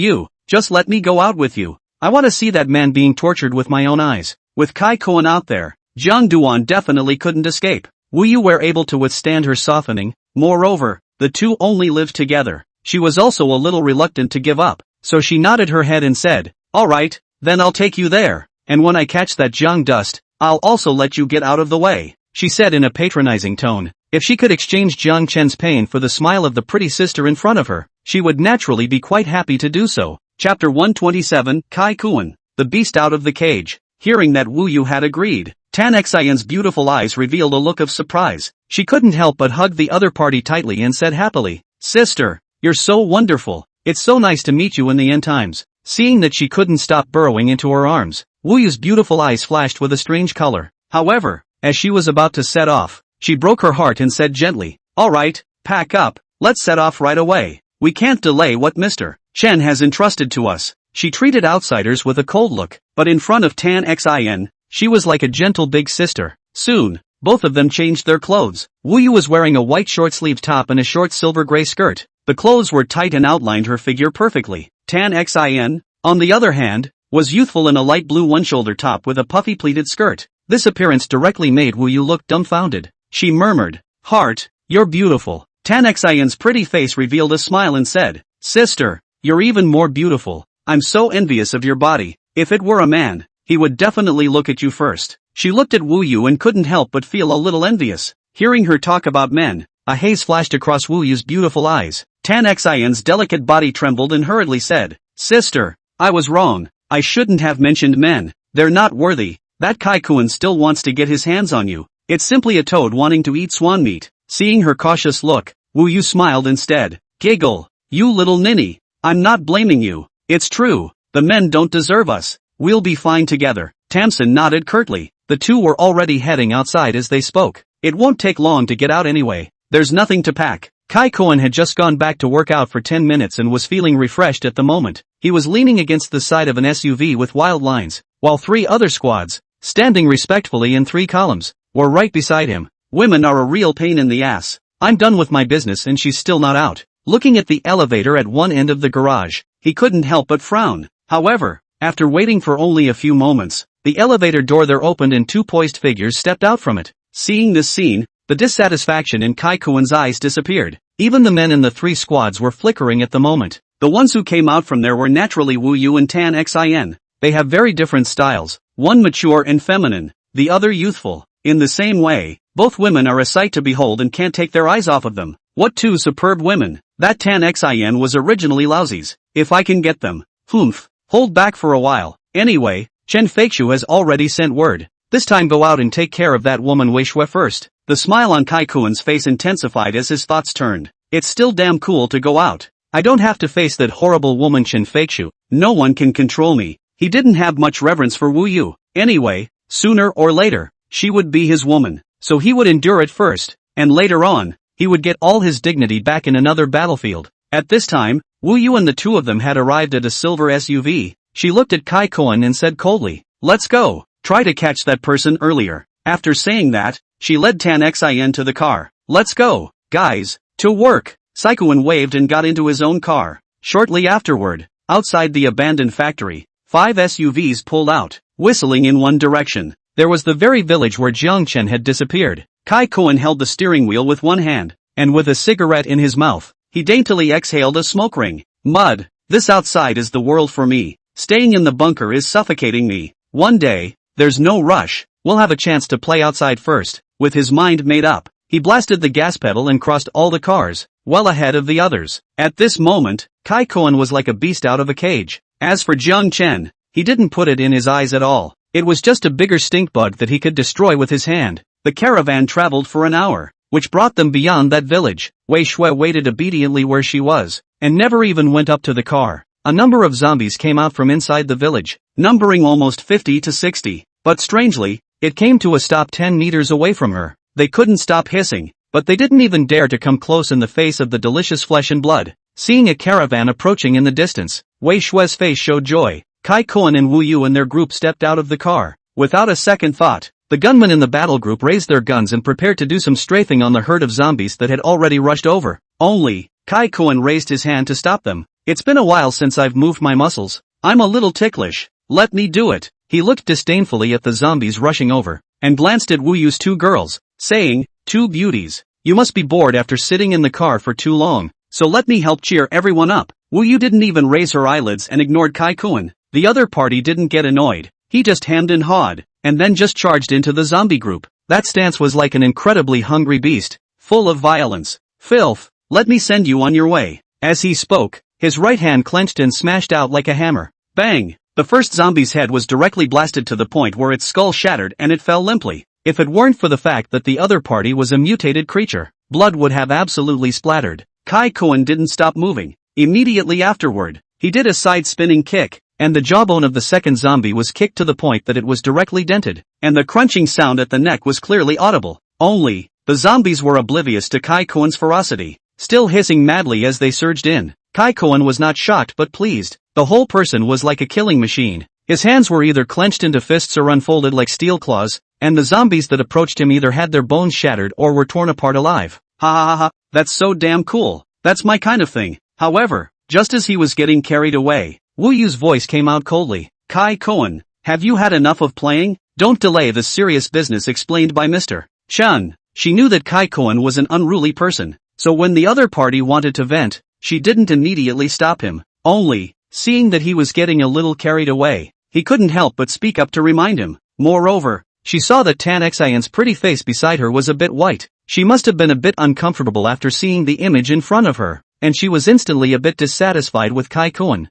just let me go out with you. I want to see that man being tortured with my own eyes. With Kai Kuan out there, Zhang Duan definitely couldn't escape. Wu Yu were able to withstand her softening. Moreover, the two only lived together. She was also a little reluctant to give up, so she nodded her head and said, Alright, then I'll take you there, and when I catch that Jiang dust, I'll also let you get out of the way, she said in a patronizing tone. If she could exchange Jiang Chen's pain for the smile of the pretty sister in front of her, she would naturally be quite happy to do so. Chapter 127, Kai Kuan, the beast out of the cage. Hearing that Wu Yu had agreed, Tan Xion's beautiful eyes revealed a look of surprise. She couldn't help but hug the other party tightly and said happily, Sister, you're so wonderful. It's so nice to meet you in the end times. Seeing that she couldn't stop burrowing into her arms, Wu Yu's beautiful eyes flashed with a strange color. However, as she was about to set off, she broke her heart and said gently, Alright, pack up, let's set off right away. We can't delay what Mr. Chen has entrusted to us. She treated outsiders with a cold look, but in front of Tan Xin, she was like a gentle big sister. Soon, both of them changed their clothes. Wu Yu was wearing a white short-sleeved top and a short silver-gray skirt. The clothes were tight and outlined her figure perfectly. Tan Xin, on the other hand, was youthful in a light blue one-shoulder top with a puffy pleated skirt. This appearance directly made Wu Yu look dumbfounded. She murmured, Heart, you're beautiful. Tan Xion's pretty face revealed a smile and said, Sister, you're even more beautiful. I'm so envious of your body. If it were a man, he would definitely look at you first. She looked at Wu Yu and couldn't help but feel a little envious. Hearing her talk about men, a haze flashed across Wu Yu's beautiful eyes. Tan Xion's delicate body trembled and hurriedly said, Sister, I was wrong. I shouldn't have mentioned men. They're not worthy. That Kai Kuan still wants to get his hands on you. It's simply a toad wanting to eat swan meat. Seeing her cautious look, Wu Yu smiled instead. Giggle. You little ninny. I'm not blaming you. It's true. The men don't deserve us. We'll be fine together. Tamsin nodded curtly. The two were already heading outside as they spoke. It won't take long to get out anyway. There's nothing to pack. Kai Kuan had just gone back to work out for 10 minutes and was feeling refreshed at the moment. He was leaning against the side of an SUV with wild lines, while 3 other squads, standing respectfully in 3 columns, were right beside him. Women are a real pain in the ass. I'm done with my business and she's still not out. Looking at the elevator at one end of the garage, he couldn't help but frown. However, after waiting for only a few moments, the elevator door there opened and 2 poised figures stepped out from it. Seeing this scene, the dissatisfaction in Kai Kuan's eyes disappeared. Even the men in the 3 squads were flickering at the moment. The ones who came out from there were naturally Wu Yu and Tan Xin. They have very different styles, one mature and feminine, the other youthful. In the same way, both women are a sight to behold and can't take their eyes off of them. What 2 superb women. That Tan Xin was originally lousies. If I can get them. Humph. Hold back for a while. Anyway, Chen Feixiu has already sent word. This time go out and take care of that woman Wei Shui first. The smile on Kai Kuan's face intensified as his thoughts turned. It's still damn cool to go out. I don't have to face that horrible woman Chen Feixiu. No one can control me. He didn't have much reverence for Wu Yu. Anyway, sooner or later, she would be his woman. So he would endure it first, and later on, he would get all his dignity back in another battlefield. At this time, Wu Yu and the two of them had arrived at a silver SUV. She looked at Kai Koen and said coldly, "Let's go. Try to catch that person earlier." After saying that, she led Tan Xin to the car. "Let's go, guys, to work." Saikuin waved and got into his own car. Shortly afterward, outside the abandoned factory, 5 SUVs pulled out, whistling in one direction. There was the very village where Jiang Chen had disappeared. Kai Koen held the steering wheel with one hand, and with a cigarette in his mouth, he daintily exhaled a smoke ring. "Mud, this outside is the world for me. Staying in the bunker is suffocating me. One day, there's no rush, we'll have a chance to play outside first." With his mind made up, he blasted the gas pedal and crossed all the cars, well ahead of the others. At this moment, Kai Koen was like a beast out of a cage. As for Jiang Chen, he didn't put it in his eyes at all. It was just a bigger stink bug that he could destroy with his hand. The caravan traveled for an hour, which brought them beyond that village. Wei Shui waited obediently where she was, and never even went up to the car. A number of zombies came out from inside the village, numbering almost 50 to 60. But strangely, it came to a stop 10 meters away from her. They couldn't stop hissing, but they didn't even dare to come close in the face of the delicious flesh and blood. Seeing a caravan approaching in the distance, Wei Shui's face showed joy. Kai Koen and Wu Yu and their group stepped out of the car. Without a second thought, the gunmen in the battle group raised their guns and prepared to do some strafing on the herd of zombies that had already rushed over. Only, Kai Koen raised his hand to stop them. "It's been a while since I've moved my muscles. I'm a little ticklish. Let me do it." He looked disdainfully at the zombies rushing over, and glanced at Wu Yu's 2 girls, saying, "Two beauties. You must be bored after sitting in the car for too long, so let me help cheer everyone up." Wu Yu didn't even raise her eyelids and ignored Kai Koen. The other party didn't get annoyed. He just hemmed and hawed, and then just charged into the zombie group. That stance was like an incredibly hungry beast, full of violence. "Filth, let me send you on your way." As he spoke, his right hand clenched and smashed out like a hammer. Bang! The first zombie's head was directly blasted to the point where its skull shattered and it fell limply. If it weren't for the fact that the other party was a mutated creature, blood would have absolutely splattered. Kai Koen didn't stop moving. Immediately afterward, he did a side-spinning kick, and the jawbone of the second zombie was kicked to the point that it was directly dented, and the crunching sound at the neck was clearly audible. Only, the zombies were oblivious to Kai Koen's ferocity, still hissing madly as they surged in. Kai Koen was not shocked but pleased. The whole person was like a killing machine. His hands were either clenched into fists or unfolded like steel claws, and the zombies that approached him either had their bones shattered or were torn apart alive. "Ha ha ha ha, that's so damn cool. That's my kind of thing." However, just as he was getting carried away, Wu Yu's voice came out coldly. "Kai Koen, have you had enough of playing? Don't delay the serious business explained by Mr. Chen." She knew that Kai Koen was an unruly person, so when the other party wanted to vent, she didn't immediately stop him. Only, seeing that he was getting a little carried away, he couldn't help but speak up to remind him. Moreover, she saw that Tan Xian's pretty face beside her was a bit white. She must have been a bit uncomfortable after seeing the image in front of her, and she was instantly a bit dissatisfied with Kai Koen.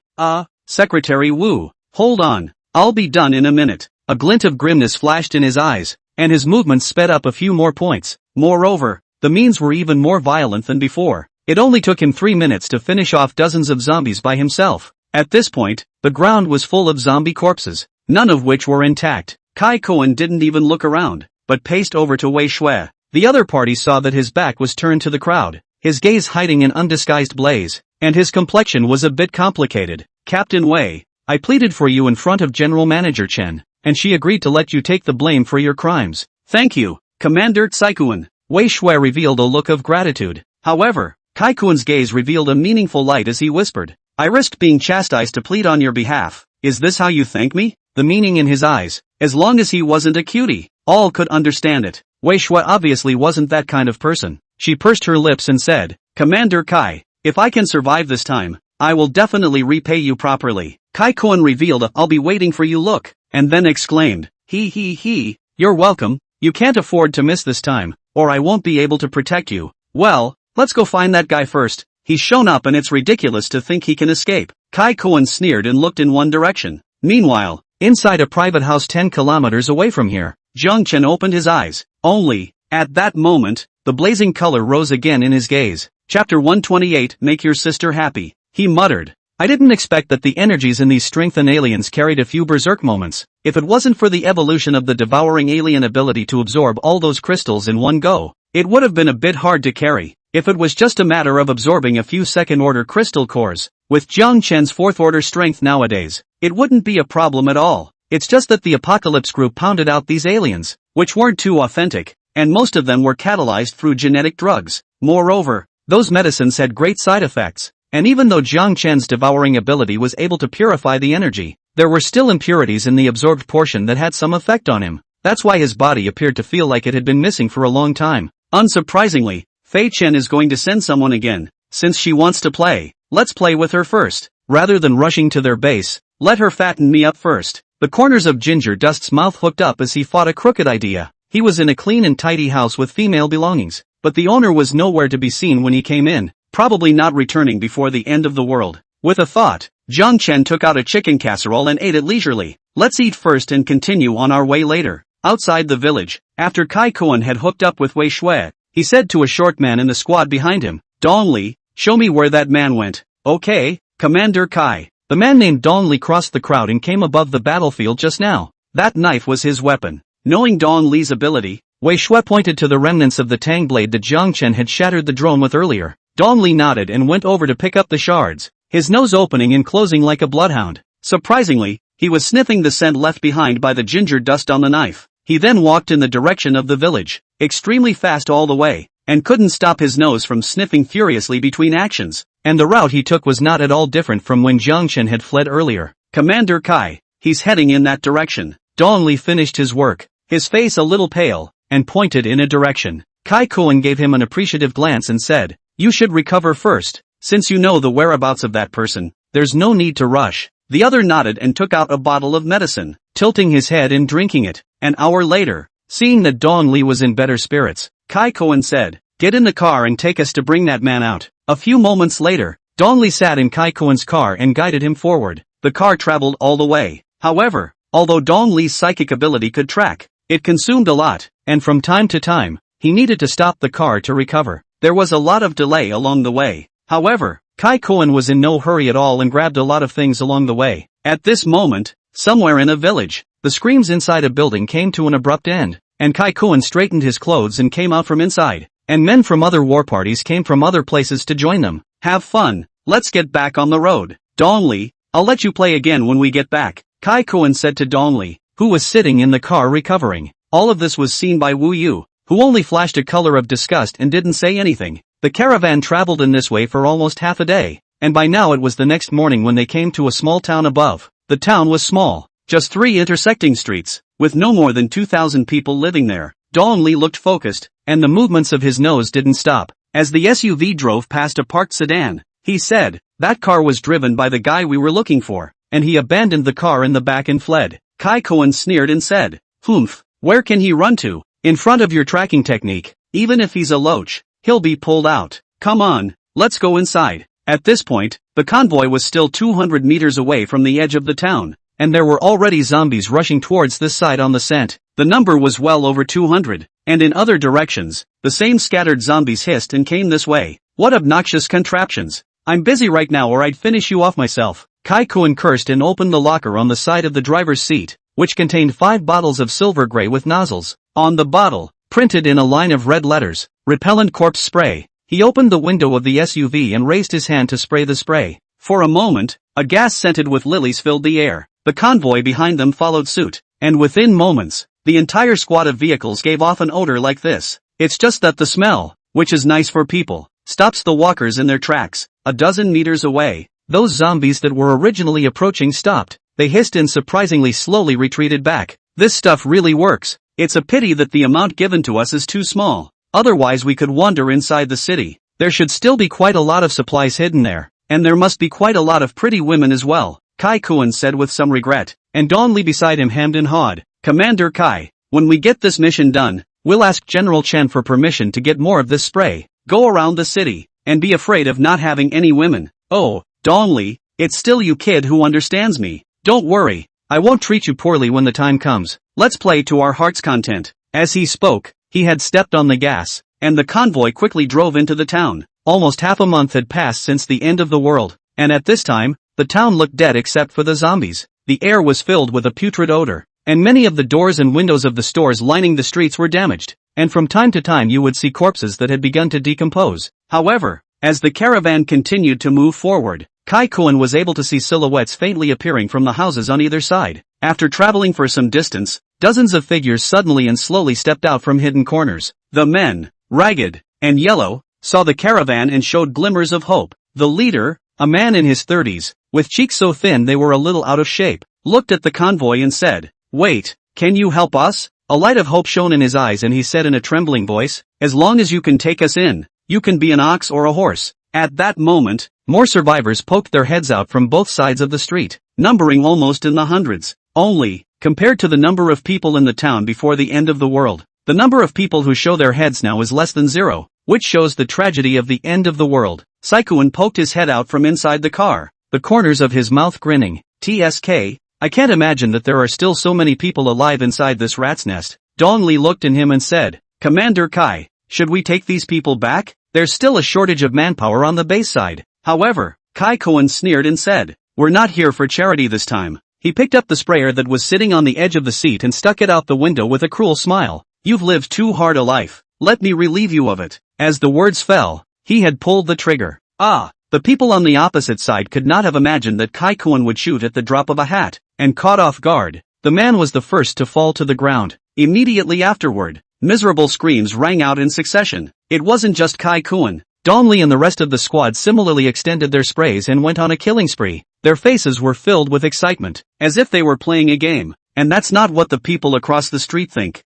Secretary Wu, hold on, I'll be done in a minute." A glint of grimness flashed in his eyes, and his movements sped up a few more points. Moreover, the means were even more violent than before. It only took him 3 minutes to finish off dozens of zombies by himself. At this point, the ground was full of zombie corpses, none of which were intact. Kai Koen didn't even look around, but paced over to Wei Shui. The other party saw that his back was turned to the crowd, his gaze hiding an undisguised blaze, and his complexion was a bit complicated. "Captain Wei, I pleaded for you in front of General Manager Chen, and she agreed to let you take the blame for your crimes." "Thank you, Commander Saikuin." Wei Shui revealed a look of gratitude. However, Kai Koen's gaze revealed a meaningful light as he whispered, "I risked being chastised to plead on your behalf. Is this how you thank me?" The meaning in his eyes, as long as he wasn't a cutie, all could understand it. Wei Shui obviously wasn't that kind of person. She pursed her lips and said, "Commander Kai, if I can survive this time, I will definitely repay you properly." Kai Koen revealed a "I'll be waiting for you" look, and then exclaimed, He, you're welcome, you can't afford to miss this time, or I won't be able to protect you." "Well, let's go find that guy first. He's shown up and it's ridiculous to think he can escape." Kai Koen sneered and looked in one direction. Meanwhile, inside a private house 10 kilometers away from here, Jiang Chen opened his eyes. Only, at that moment, the blazing color rose again in his gaze. Chapter 128, Make Your Sister Happy. He muttered, "I didn't expect that the energies in these strengthened aliens carried a few berserk moments. If it wasn't for the evolution of the devouring alien ability to absorb all those crystals in one go, it would have been a bit hard to carry." If it was just a matter of absorbing a few second-order crystal cores, with Jiang Chen's fourth-order strength nowadays, it wouldn't be a problem at all. It's just that the Apocalypse group pounded out these aliens, which weren't too authentic, and most of them were catalyzed through genetic drugs. Moreover, those medicines had great side effects, and even though Jiang Chen's devouring ability was able to purify the energy, there were still impurities in the absorbed portion that had some effect on him. That's why his body appeared to feel like it had been missing for a long time. Unsurprisingly, Fei Chen is going to send someone again. Since she wants to play, let's play with her first. Rather than rushing to their base, let her fatten me up first. The corners of Ginger Dust's mouth hooked up as he fought a crooked idea. He was in a clean and tidy house with female belongings, but the owner was nowhere to be seen when he came in, probably not returning before the end of the world. With a thought, Jiang Chen took out a chicken casserole and ate it leisurely. Let's eat first and continue on our way later. Outside the village, after Kai Kuan had hooked up with Wei Shui, he said to a short man in the squad behind him, Dong Li, show me where that man went. Okay, Commander Kai. The man named Dong Li crossed the crowd and came above the battlefield just now. That knife was his weapon. Knowing Dong Li's ability, Wei Shui pointed to the remnants of the tang blade that Jiang Chen had shattered the drone with earlier. Dong Li nodded and went over to pick up the shards, his nose opening and closing like a bloodhound. Surprisingly, he was sniffing the scent left behind by the ginger dust on the knife. He then walked in the direction of the village, extremely fast all the way, and couldn't stop his nose from sniffing furiously between actions. And the route he took was not at all different from when Jiang Chen had fled earlier. Commander Kai, he's heading in that direction. Dong Li finished his work, his face a little pale, and pointed in a direction. Kai Kuan gave him an appreciative glance and said, you should recover first. Since you know the whereabouts of that person, there's no need to rush. The other nodded and took out a bottle of medicine, tilting his head and drinking it. An hour later, seeing that Dong Li was in better spirits, Kai Kuan said, get in the car and take us to bring that man out. A few moments later, Dong Li sat in Kai Kuan's car and guided him forward. The car traveled all the way. However, although Dong Li's psychic ability could track, it consumed a lot, and from time to time, he needed to stop the car to recover. There was a lot of delay along the way. However, Kai Kuan was in no hurry at all and grabbed a lot of things along the way. At this moment, somewhere in a village, the screams inside a building came to an abrupt end, and Kai Kuan straightened his clothes and came out from inside. And men from other war parties came from other places to join them. Have fun, let's get back on the road. Dong Li, I'll let you play again when we get back, Kai Kuan said to Dong Li, who was sitting in the car recovering. All of this was seen by Wu Yu, who only flashed a color of disgust and didn't say anything. The caravan traveled in this way for almost half a day, and by now it was the next morning when they came to a small town above. The town was small, just 3 intersecting streets, with no more than 2,000 people living there. Dong Li looked focused, and the movements of his nose didn't stop. As the SUV drove past a parked sedan, he said, that car was driven by the guy we were looking for, and he abandoned the car in the back and fled. Kai Kuan sneered and said, humph, where can he run to? In front of your tracking technique, even if he's a loach, he'll be pulled out. Come on, let's go inside. At this point, the convoy was still 200 meters away from the edge of the town, and there were already zombies rushing towards this side on the scent. The number was well over 200, and in other directions, the same scattered zombies hissed and came this way. What obnoxious contraptions. I'm busy right now or I'd finish you off myself. Kai Kuan cursed and opened the locker on the side of the driver's seat, which contained 5 bottles of silver gray with nozzles. On the bottle, printed in a line of red letters, repellent corpse spray. He opened the window of the SUV and raised his hand to spray the spray. For a moment, a gas scented with lilies filled the air. The convoy behind them followed suit, and within moments, the entire squad of vehicles gave off an odor like this. It's just that the smell, which is nice for people, stops the walkers in their tracks. A dozen meters away, those zombies that were originally approaching stopped. They hissed and surprisingly slowly retreated back. This stuff really works. It's a pity that the amount given to us is too small. Otherwise we could wander inside the city. There should still be quite a lot of supplies hidden there, and there must be quite a lot of pretty women as well, Kai Kuan said with some regret, and Dong Li beside him hemmed and hawed. Commander Kai, when we get this mission done, we'll ask General Chen for permission to get more of this spray, go around the city, and be afraid of not having any women. Oh, Dong Li, it's still you kid who understands me. Don't worry, I won't treat you poorly when the time comes. Let's play to our heart's content. As he spoke, he had stepped on the gas, and the convoy quickly drove into the town. Almost half a month had passed since the end of the world, and at this time, the town looked dead except for the zombies. The air was filled with a putrid odor, and many of the doors and windows of the stores lining the streets were damaged, and from time to time you would see corpses that had begun to decompose. However, as the caravan continued to move forward, Kai Kuan was able to see silhouettes faintly appearing from the houses on either side. After traveling for some distance, dozens of figures suddenly and slowly stepped out from hidden corners. The men, ragged and yellow, saw the caravan and showed glimmers of hope. The leader, a man in his 30s, with cheeks so thin they were a little out of shape, looked at the convoy and said, "Wait, can you help us?" A light of hope shone in his eyes and he said in a trembling voice, "As long as you can take us in, you can be an ox or a horse." At that moment, more survivors poked their heads out from both sides of the street, numbering almost in the hundreds. Only, compared to the number of people in the town before the end of the world, the number of people who show their heads now is less than 0, which shows the tragedy of the end of the world. Saikuan poked his head out from inside the car, the corners of his mouth grinning. "TSK, I can't imagine that there are still so many people alive inside this rat's nest." Dong Li looked at him and said, "Commander Kai, should we take these people back? There's still a shortage of manpower on the base side." However, Kai Kuan sneered and said, "We're not here for charity this time." He picked up the sprayer that was sitting on the edge of the seat and stuck it out the window with a cruel smile. "You've lived too hard a life, let me relieve you of it." As the words fell, he had pulled the trigger. The people on the opposite side could not have imagined that Kai Kuan would shoot at the drop of a hat, and caught off guard, the man was the first to fall to the ground. Immediately afterward, miserable screams rang out in succession. It wasn't just Kai Kuan. Dong Li and the rest of the squad similarly extended their sprays and went on a killing spree. Their faces were filled with excitement, as if they were playing a game. And that's not what the people across the street think.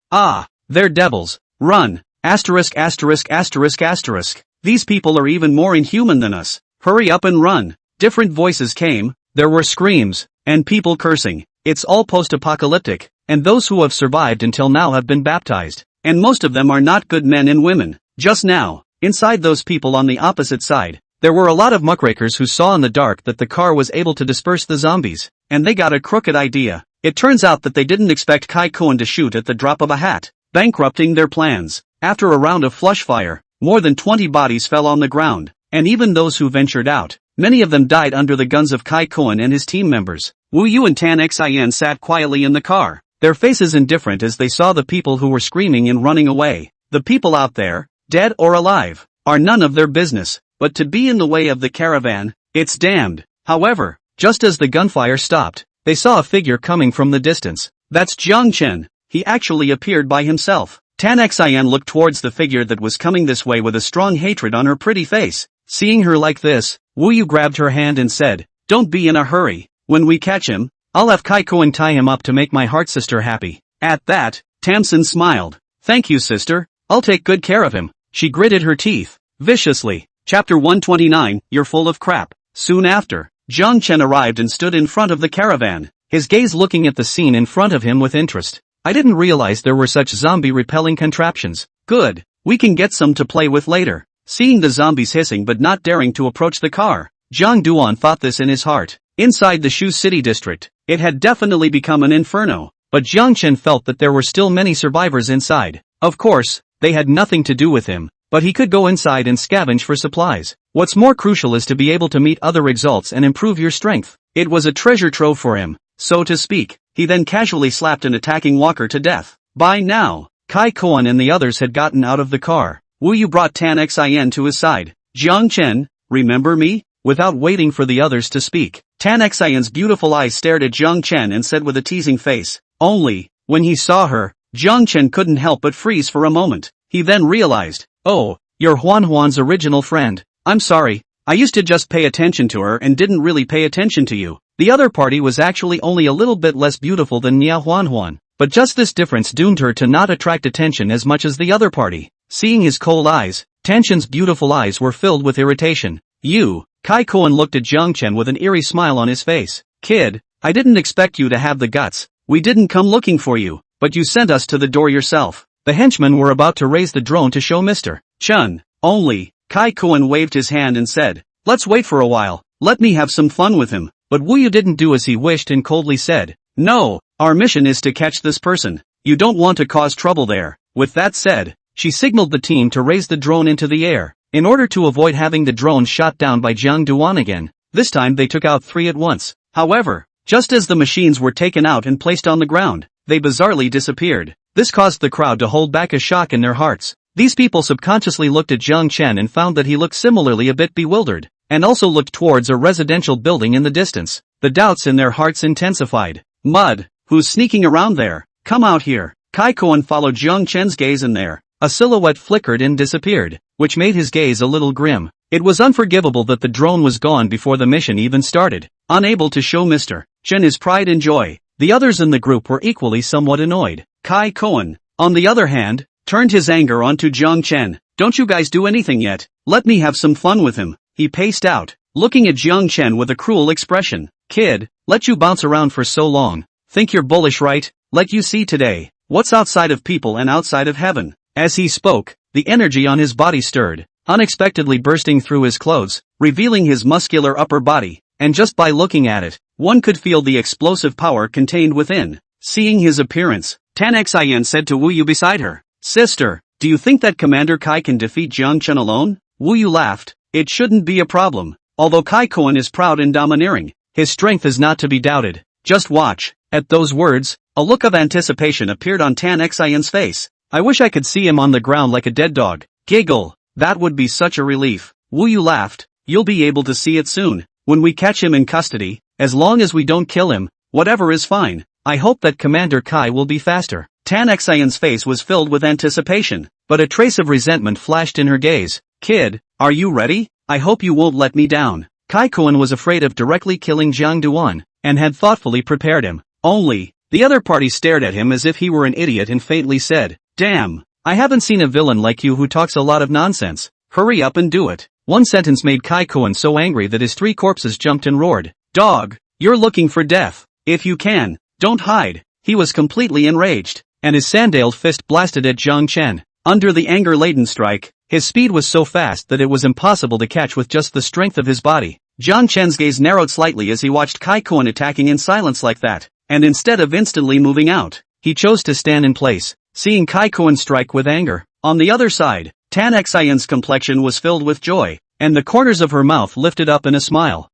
They're devils. Run! Asterisk asterisk asterisk asterisk. These people are even more inhuman than us. Hurry up and run. Different voices came, there were screams, and people cursing. It's all post-apocalyptic, and those who have survived until now have been baptized. And most of them are not good men and women. Just now, inside those people on the opposite side, there were a lot of muckrakers who saw in the dark that the car was able to disperse the zombies, and they got a crooked idea. It turns out that they didn't expect Kai Kuan to shoot at the drop of a hat, bankrupting their plans. After a round of flush fire, more than 20 bodies fell on the ground, and even those who ventured out, many of them died under the guns of Kai Kuan and his team members. Wu Yu and Tan Xin sat quietly in the car, their faces indifferent as they saw the people who were screaming and running away. The people out there, dead or alive, are none of their business, but to be in the way of the caravan, it's damned. However, just as the gunfire stopped, they saw a figure coming from the distance. That's Jiang Chen. He actually appeared by himself. Tan Xin looked towards the figure that was coming this way with a strong hatred on her pretty face. Seeing her like this, Wu Yu grabbed her hand and said, "Don't be in a hurry. When we catch him, I'll have Kai Kuan tie him up to make my heart sister happy." At that, Tamsin smiled. "Thank you, sister. I'll take good care of him." She gritted her teeth viciously. Chapter 129, You're full of crap. Soon after, Jiang Chen arrived and stood in front of the caravan, his gaze looking at the scene in front of him with interest. "I didn't realize there were such zombie-repelling contraptions. Good, we can get some to play with later." Seeing the zombies hissing but not daring to approach the car, Zhang Duan thought this in his heart. Inside the Shu City district, it had definitely become an inferno, but Jiang Chen felt that there were still many survivors inside. Of course, they had nothing to do with him, but he could go inside and scavenge for supplies. What's more crucial is to be able to meet other exalts and improve your strength. It was a treasure trove for him, so to speak. He then casually slapped an attacking walker to death. By now, Kai Kuan and the others had gotten out of the car. Wu Yu brought Tan Xin to his side. "Jiang Chen, remember me?" Without waiting for the others to speak, Tan Xin's beautiful eyes stared at Jiang Chen and said with a teasing face. Only, when he saw her, Jiang Chen couldn't help but freeze for a moment. He then realized, "Oh, you're Huan's original friend. I'm sorry, I used to just pay attention to her and didn't really pay attention to you." The other party was actually only a little bit less beautiful than Nia Huan, but just this difference doomed her to not attract attention as much as the other party. Seeing his cold eyes, Tanshin's beautiful eyes were filled with irritation. "You," Kai Kuan looked at Jiang Chen with an eerie smile on his face. "Kid, I didn't expect you to have the guts. We didn't come looking for you, but you sent us to the door yourself." The henchmen were about to raise the drone to show Mr. Chen. Only, Kai Kuan waved his hand and said, "Let's wait for a while, let me have some fun with him." But Wu Yu didn't do as he wished and coldly said, "No, our mission is to catch this person. You don't want to cause trouble there." With that said, she signaled the team to raise the drone into the air, in order to avoid having the drone shot down by Jiang Duan again. This time they took out 3 at once. However, just as the machines were taken out and placed on the ground, they bizarrely disappeared. This caused the crowd to hold back a shock in their hearts. These people subconsciously looked at Jiang Chen and found that he looked similarly a bit bewildered, and also looked towards a residential building in the distance. The doubts in their hearts intensified. Mud, who's sneaking around there? Come out here. Kai Koen followed Jiang Chen's gaze and there, a silhouette flickered and disappeared, which made his gaze a little grim. It was unforgivable that the drone was gone before the mission even started, unable to show Mr. Chen his pride and joy. The others in the group were equally somewhat annoyed. Kai Koen, on the other hand, turned his anger onto Jiang Chen. Don't you guys do anything yet? Let me have some fun with him. He paced out, looking at Jiang Chen with a cruel expression. Kid, let you bounce around for so long. Think you're bullish, right? Let you see today. What's outside of people and outside of heaven? As he spoke, the energy on his body stirred, unexpectedly bursting through his clothes, revealing his muscular upper body, and just by looking at it, one could feel the explosive power contained within. Seeing his appearance, Tan Xian said to Wu Yu beside her, Sister, do you think that Commander Kai can defeat Jiang Chen alone? Wu Yu laughed. It shouldn't be a problem. Although Kai Koen is proud and domineering, his strength is not to be doubted. Just watch. At those words, a look of anticipation appeared on Tan Xian's face. I wish I could see him on the ground like a dead dog. Giggle. That would be such a relief. Wu Yu laughed. You'll be able to see it soon. When we catch him in custody, as long as we don't kill him, whatever is fine. I hope that Commander Kai will be faster. Tan Xian's face was filled with anticipation, but a trace of resentment flashed in her gaze. Kid, are you ready? I hope you won't let me down. Kai Koen was afraid of directly killing Jiang Duan, and had thoughtfully prepared him. Only, the other party stared at him as if he were an idiot and faintly said, Damn, I haven't seen a villain like you who talks a lot of nonsense. Hurry up and do it. One sentence made Kai Koen so angry that his 3 corpses jumped and roared. Dog, you're looking for death. If you can, don't hide. He was completely enraged, and his sandaled fist blasted at Jiang Chen. Under the anger-laden strike, his speed was so fast that it was impossible to catch with just the strength of his body. Jiang Chen's gaze narrowed slightly as he watched Kai Koen attacking in silence like that, and instead of instantly moving out, he chose to stand in place, seeing Kai Koen strike with anger. On the other side, Tan Xian's complexion was filled with joy, and the corners of her mouth lifted up in a smile.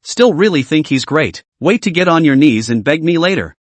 Still really think he's great. Wait to get on your knees and beg me later.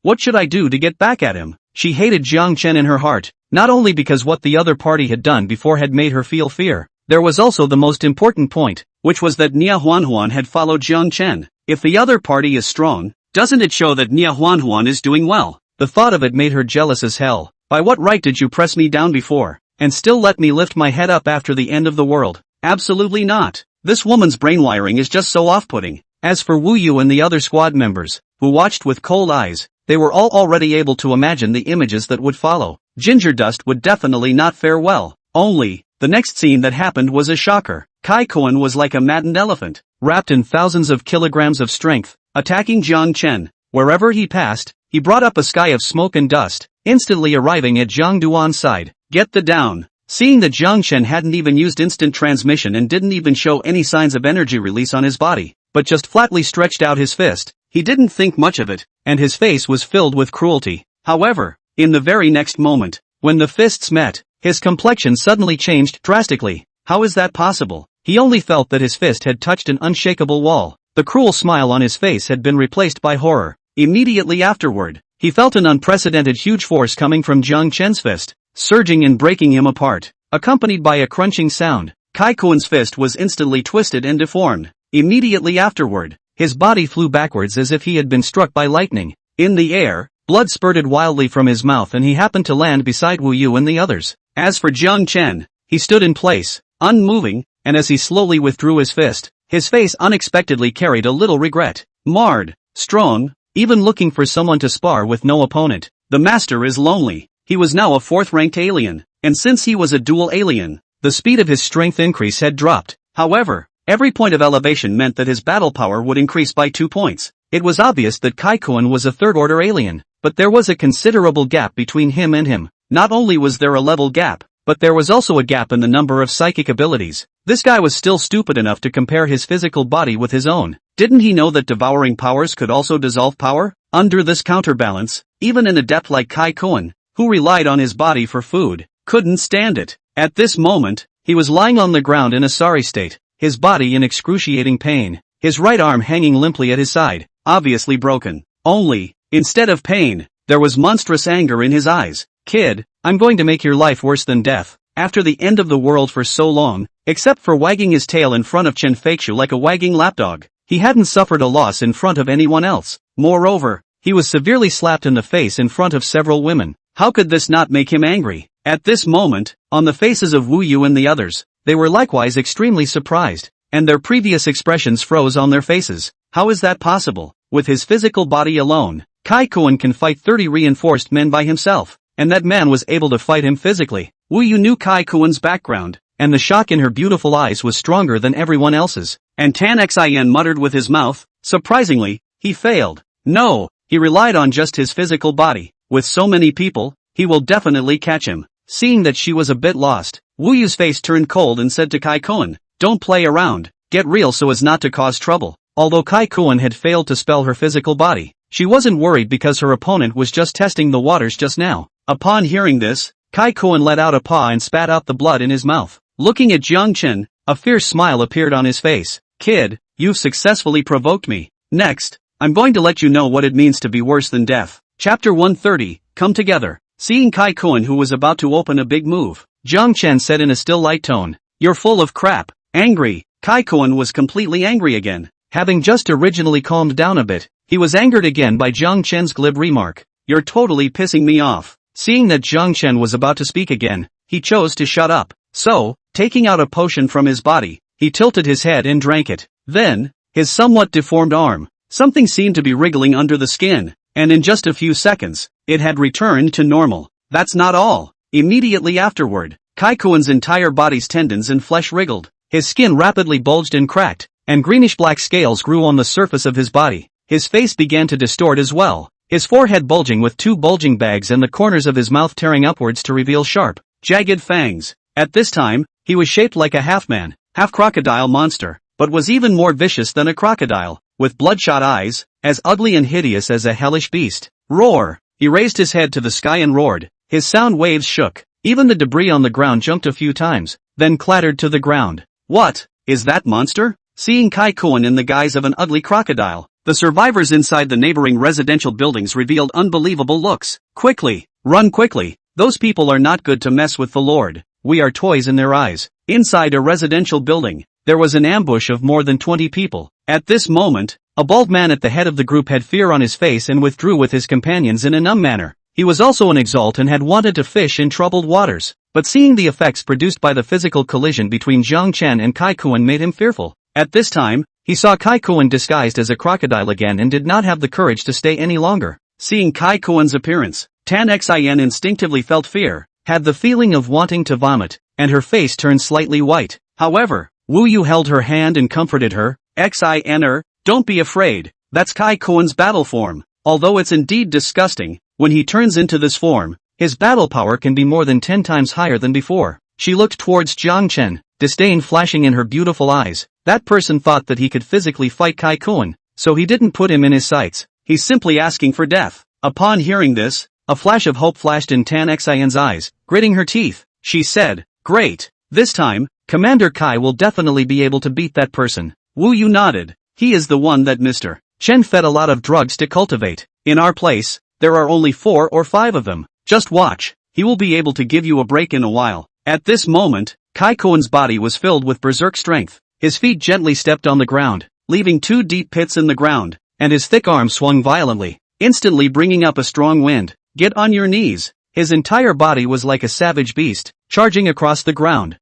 What should I do to get back at him? She hated Jiang Chen in her heart, not only because what the other party had done before had made her feel fear. There was also the most important point, which was that Nia Huanhuan had followed Jiang Chen. If the other party is strong, doesn't it show that Nia Huanhuan is doing well? The thought of it made her jealous as hell. By what right did you press me down before, and still let me lift my head up after the end of the world? Absolutely not. This woman's brainwiring is just so off-putting. As for Wu Yu and the other squad members, who watched with cold eyes, they were all already able to imagine the images that would follow. Ginger Dust would definitely not fare well. Only, the next scene that happened was a shocker. Kai Koen was like a maddened elephant, wrapped in thousands of kilograms of strength, attacking Jiang Chen. Wherever he passed, he brought up a sky of smoke and dust, instantly arriving at Jiang Duan's side. Get the down. Seeing that Jiang Chen hadn't even used instant transmission and didn't even show any signs of energy release on his body, but just flatly stretched out his fist, he didn't think much of it, and his face was filled with cruelty. However, in the very next moment, when the fists met, his complexion suddenly changed drastically. How is that possible? He only felt that his fist had touched an unshakable wall. The cruel smile on his face had been replaced by horror. Immediately afterward, he felt an unprecedented huge force coming from Jiang Chen's fist, surging and breaking him apart, accompanied by a crunching sound. Kai Koen's fist was instantly twisted and deformed. Immediately afterward, his body flew backwards as if he had been struck by lightning. In the air, blood spurted wildly from his mouth and he happened to land beside Wu Yu and the others. As for Jiang Chen, he stood in place, unmoving, and as he slowly withdrew his fist, his face unexpectedly carried a little regret. Marred, strong, even looking for someone to spar with no opponent. The master is lonely. He was now a 4th-ranked alien, and since he was a dual alien, the speed of his strength increase had dropped. However, every point of elevation meant that his battle power would increase by 2 points. It was obvious that Kai Koen was a 3rd-order alien, but there was a considerable gap between him and him. Not only was there a level gap, but there was also a gap in the number of psychic abilities. This guy was still stupid enough to compare his physical body with his own. Didn't he know that devouring powers could also dissolve power? Under this counterbalance, even an adept like Kai Koen, who relied on his body for food, couldn't stand it. At this moment, he was lying on the ground in a sorry state, his body in excruciating pain, his right arm hanging limply at his side, obviously broken. Only, instead of pain, There was monstrous anger in his eyes. Kid, I'm going to make your life worse than death. After the end of the world for so long, except for wagging his tail in front of Chen Feixiu like a wagging lapdog, he hadn't suffered a loss in front of anyone else. Moreover, he was severely slapped in the face in front of several women. How could this not make him angry? At this moment, on the faces of Wu Yu and the others, they were likewise extremely surprised, and their previous expressions froze on their faces. How is that possible? With his physical body alone, Kai Kuan can fight 30 reinforced men by himself, and that man was able to fight him physically. Wu Yu knew Kai Kuan's background, and the shock in her beautiful eyes was stronger than everyone else's. And Tan Xin muttered with his mouth, surprisingly, he failed. No, he relied on just his physical body. With so many people, he will definitely catch him. Seeing that she was a bit lost, Wu Yu's face turned cold and said to Kai Kuan, don't play around, get real so as not to cause trouble. Although Kai Kuan had failed to spell her physical body, she wasn't worried because her opponent was just testing the waters just now. Upon hearing this, Kai Kuan let out a paw and spat out the blood in his mouth. Looking at Jiang Chen, a fierce smile appeared on his face. Kid, you've successfully provoked me. Next, I'm going to let you know what it means to be worse than death. Chapter 130, Come Together. Seeing Kai Kuan who was about to open a big move, Jiang Chen said in a still light tone, you're full of crap. Angry, Kai Kuan was completely angry again. Having just originally calmed down a bit, he was angered again by Jiang Chen's glib remark. You're totally pissing me off. Seeing that Jiang Chen was about to speak again, he chose to shut up. So, taking out a potion from his body, he tilted his head and drank it. Then, his somewhat deformed arm, something seemed to be wriggling under the skin, and in just a few seconds, it had returned to normal. That's not all. Immediately afterward, Kai Kuan's entire body's tendons and flesh wriggled. His skin rapidly bulged and cracked, and greenish-black scales grew on the surface of his body. His face began to distort as well, his forehead bulging with two bulging bags and the corners of his mouth tearing upwards to reveal sharp, jagged fangs. At this time, he was shaped like a half-man, half-crocodile monster, but was even more vicious than a crocodile, with bloodshot eyes, as ugly and hideous as a hellish beast. Roar! He raised his head to the sky and roared. His sound waves shook. Even the debris on the ground jumped a few times, then clattered to the ground. What? Is that monster? Seeing Kai Kuan in the guise of an ugly crocodile, the survivors inside the neighboring residential buildings revealed unbelievable looks. Quickly! Run quickly! Those people are not good to mess with the Lord. We are toys in their eyes. Inside a residential building, there was an ambush of more than 20 people. At this moment, a bald man at the head of the group had fear on his face and withdrew with his companions in a numb manner. He was also an exalt and had wanted to fish in troubled waters, but seeing the effects produced by the physical collision between Jiang Chen and Kai Kuan made him fearful. At this time, he saw Kai Kuan disguised as a crocodile again and did not have the courage to stay any longer. Seeing Kai Kuan's appearance, Tan Xin instinctively felt fear, had the feeling of wanting to vomit, and her face turned slightly white. However, Wu Yu held her hand and comforted her. Xin, don't be afraid, that's Kai Kuan's battle form. Although it's indeed disgusting, when he turns into this form, his battle power can be more than 10 times higher than before. She looked towards Jiang Chen, disdain flashing in her beautiful eyes. That person thought that he could physically fight Kai Kuan, so he didn't put him in his sights. He's simply asking for death. Upon hearing this, a flash of hope flashed in Tan Xin's eyes. Gritting her teeth, she said, great. This time, Commander Kai will definitely be able to beat that person. Wu Yu nodded. He is the one that Mr. Chen fed a lot of drugs to cultivate. In our place, there are only 4 or 5 of them. Just watch, he will be able to give you a break in a while. At this moment, Kai Kuan's body was filled with berserk strength. His feet gently stepped on the ground, leaving 2 deep pits in the ground, and his thick arm swung violently, instantly bringing up a strong wind. Get on your knees. His entire body was like a savage beast, charging across the ground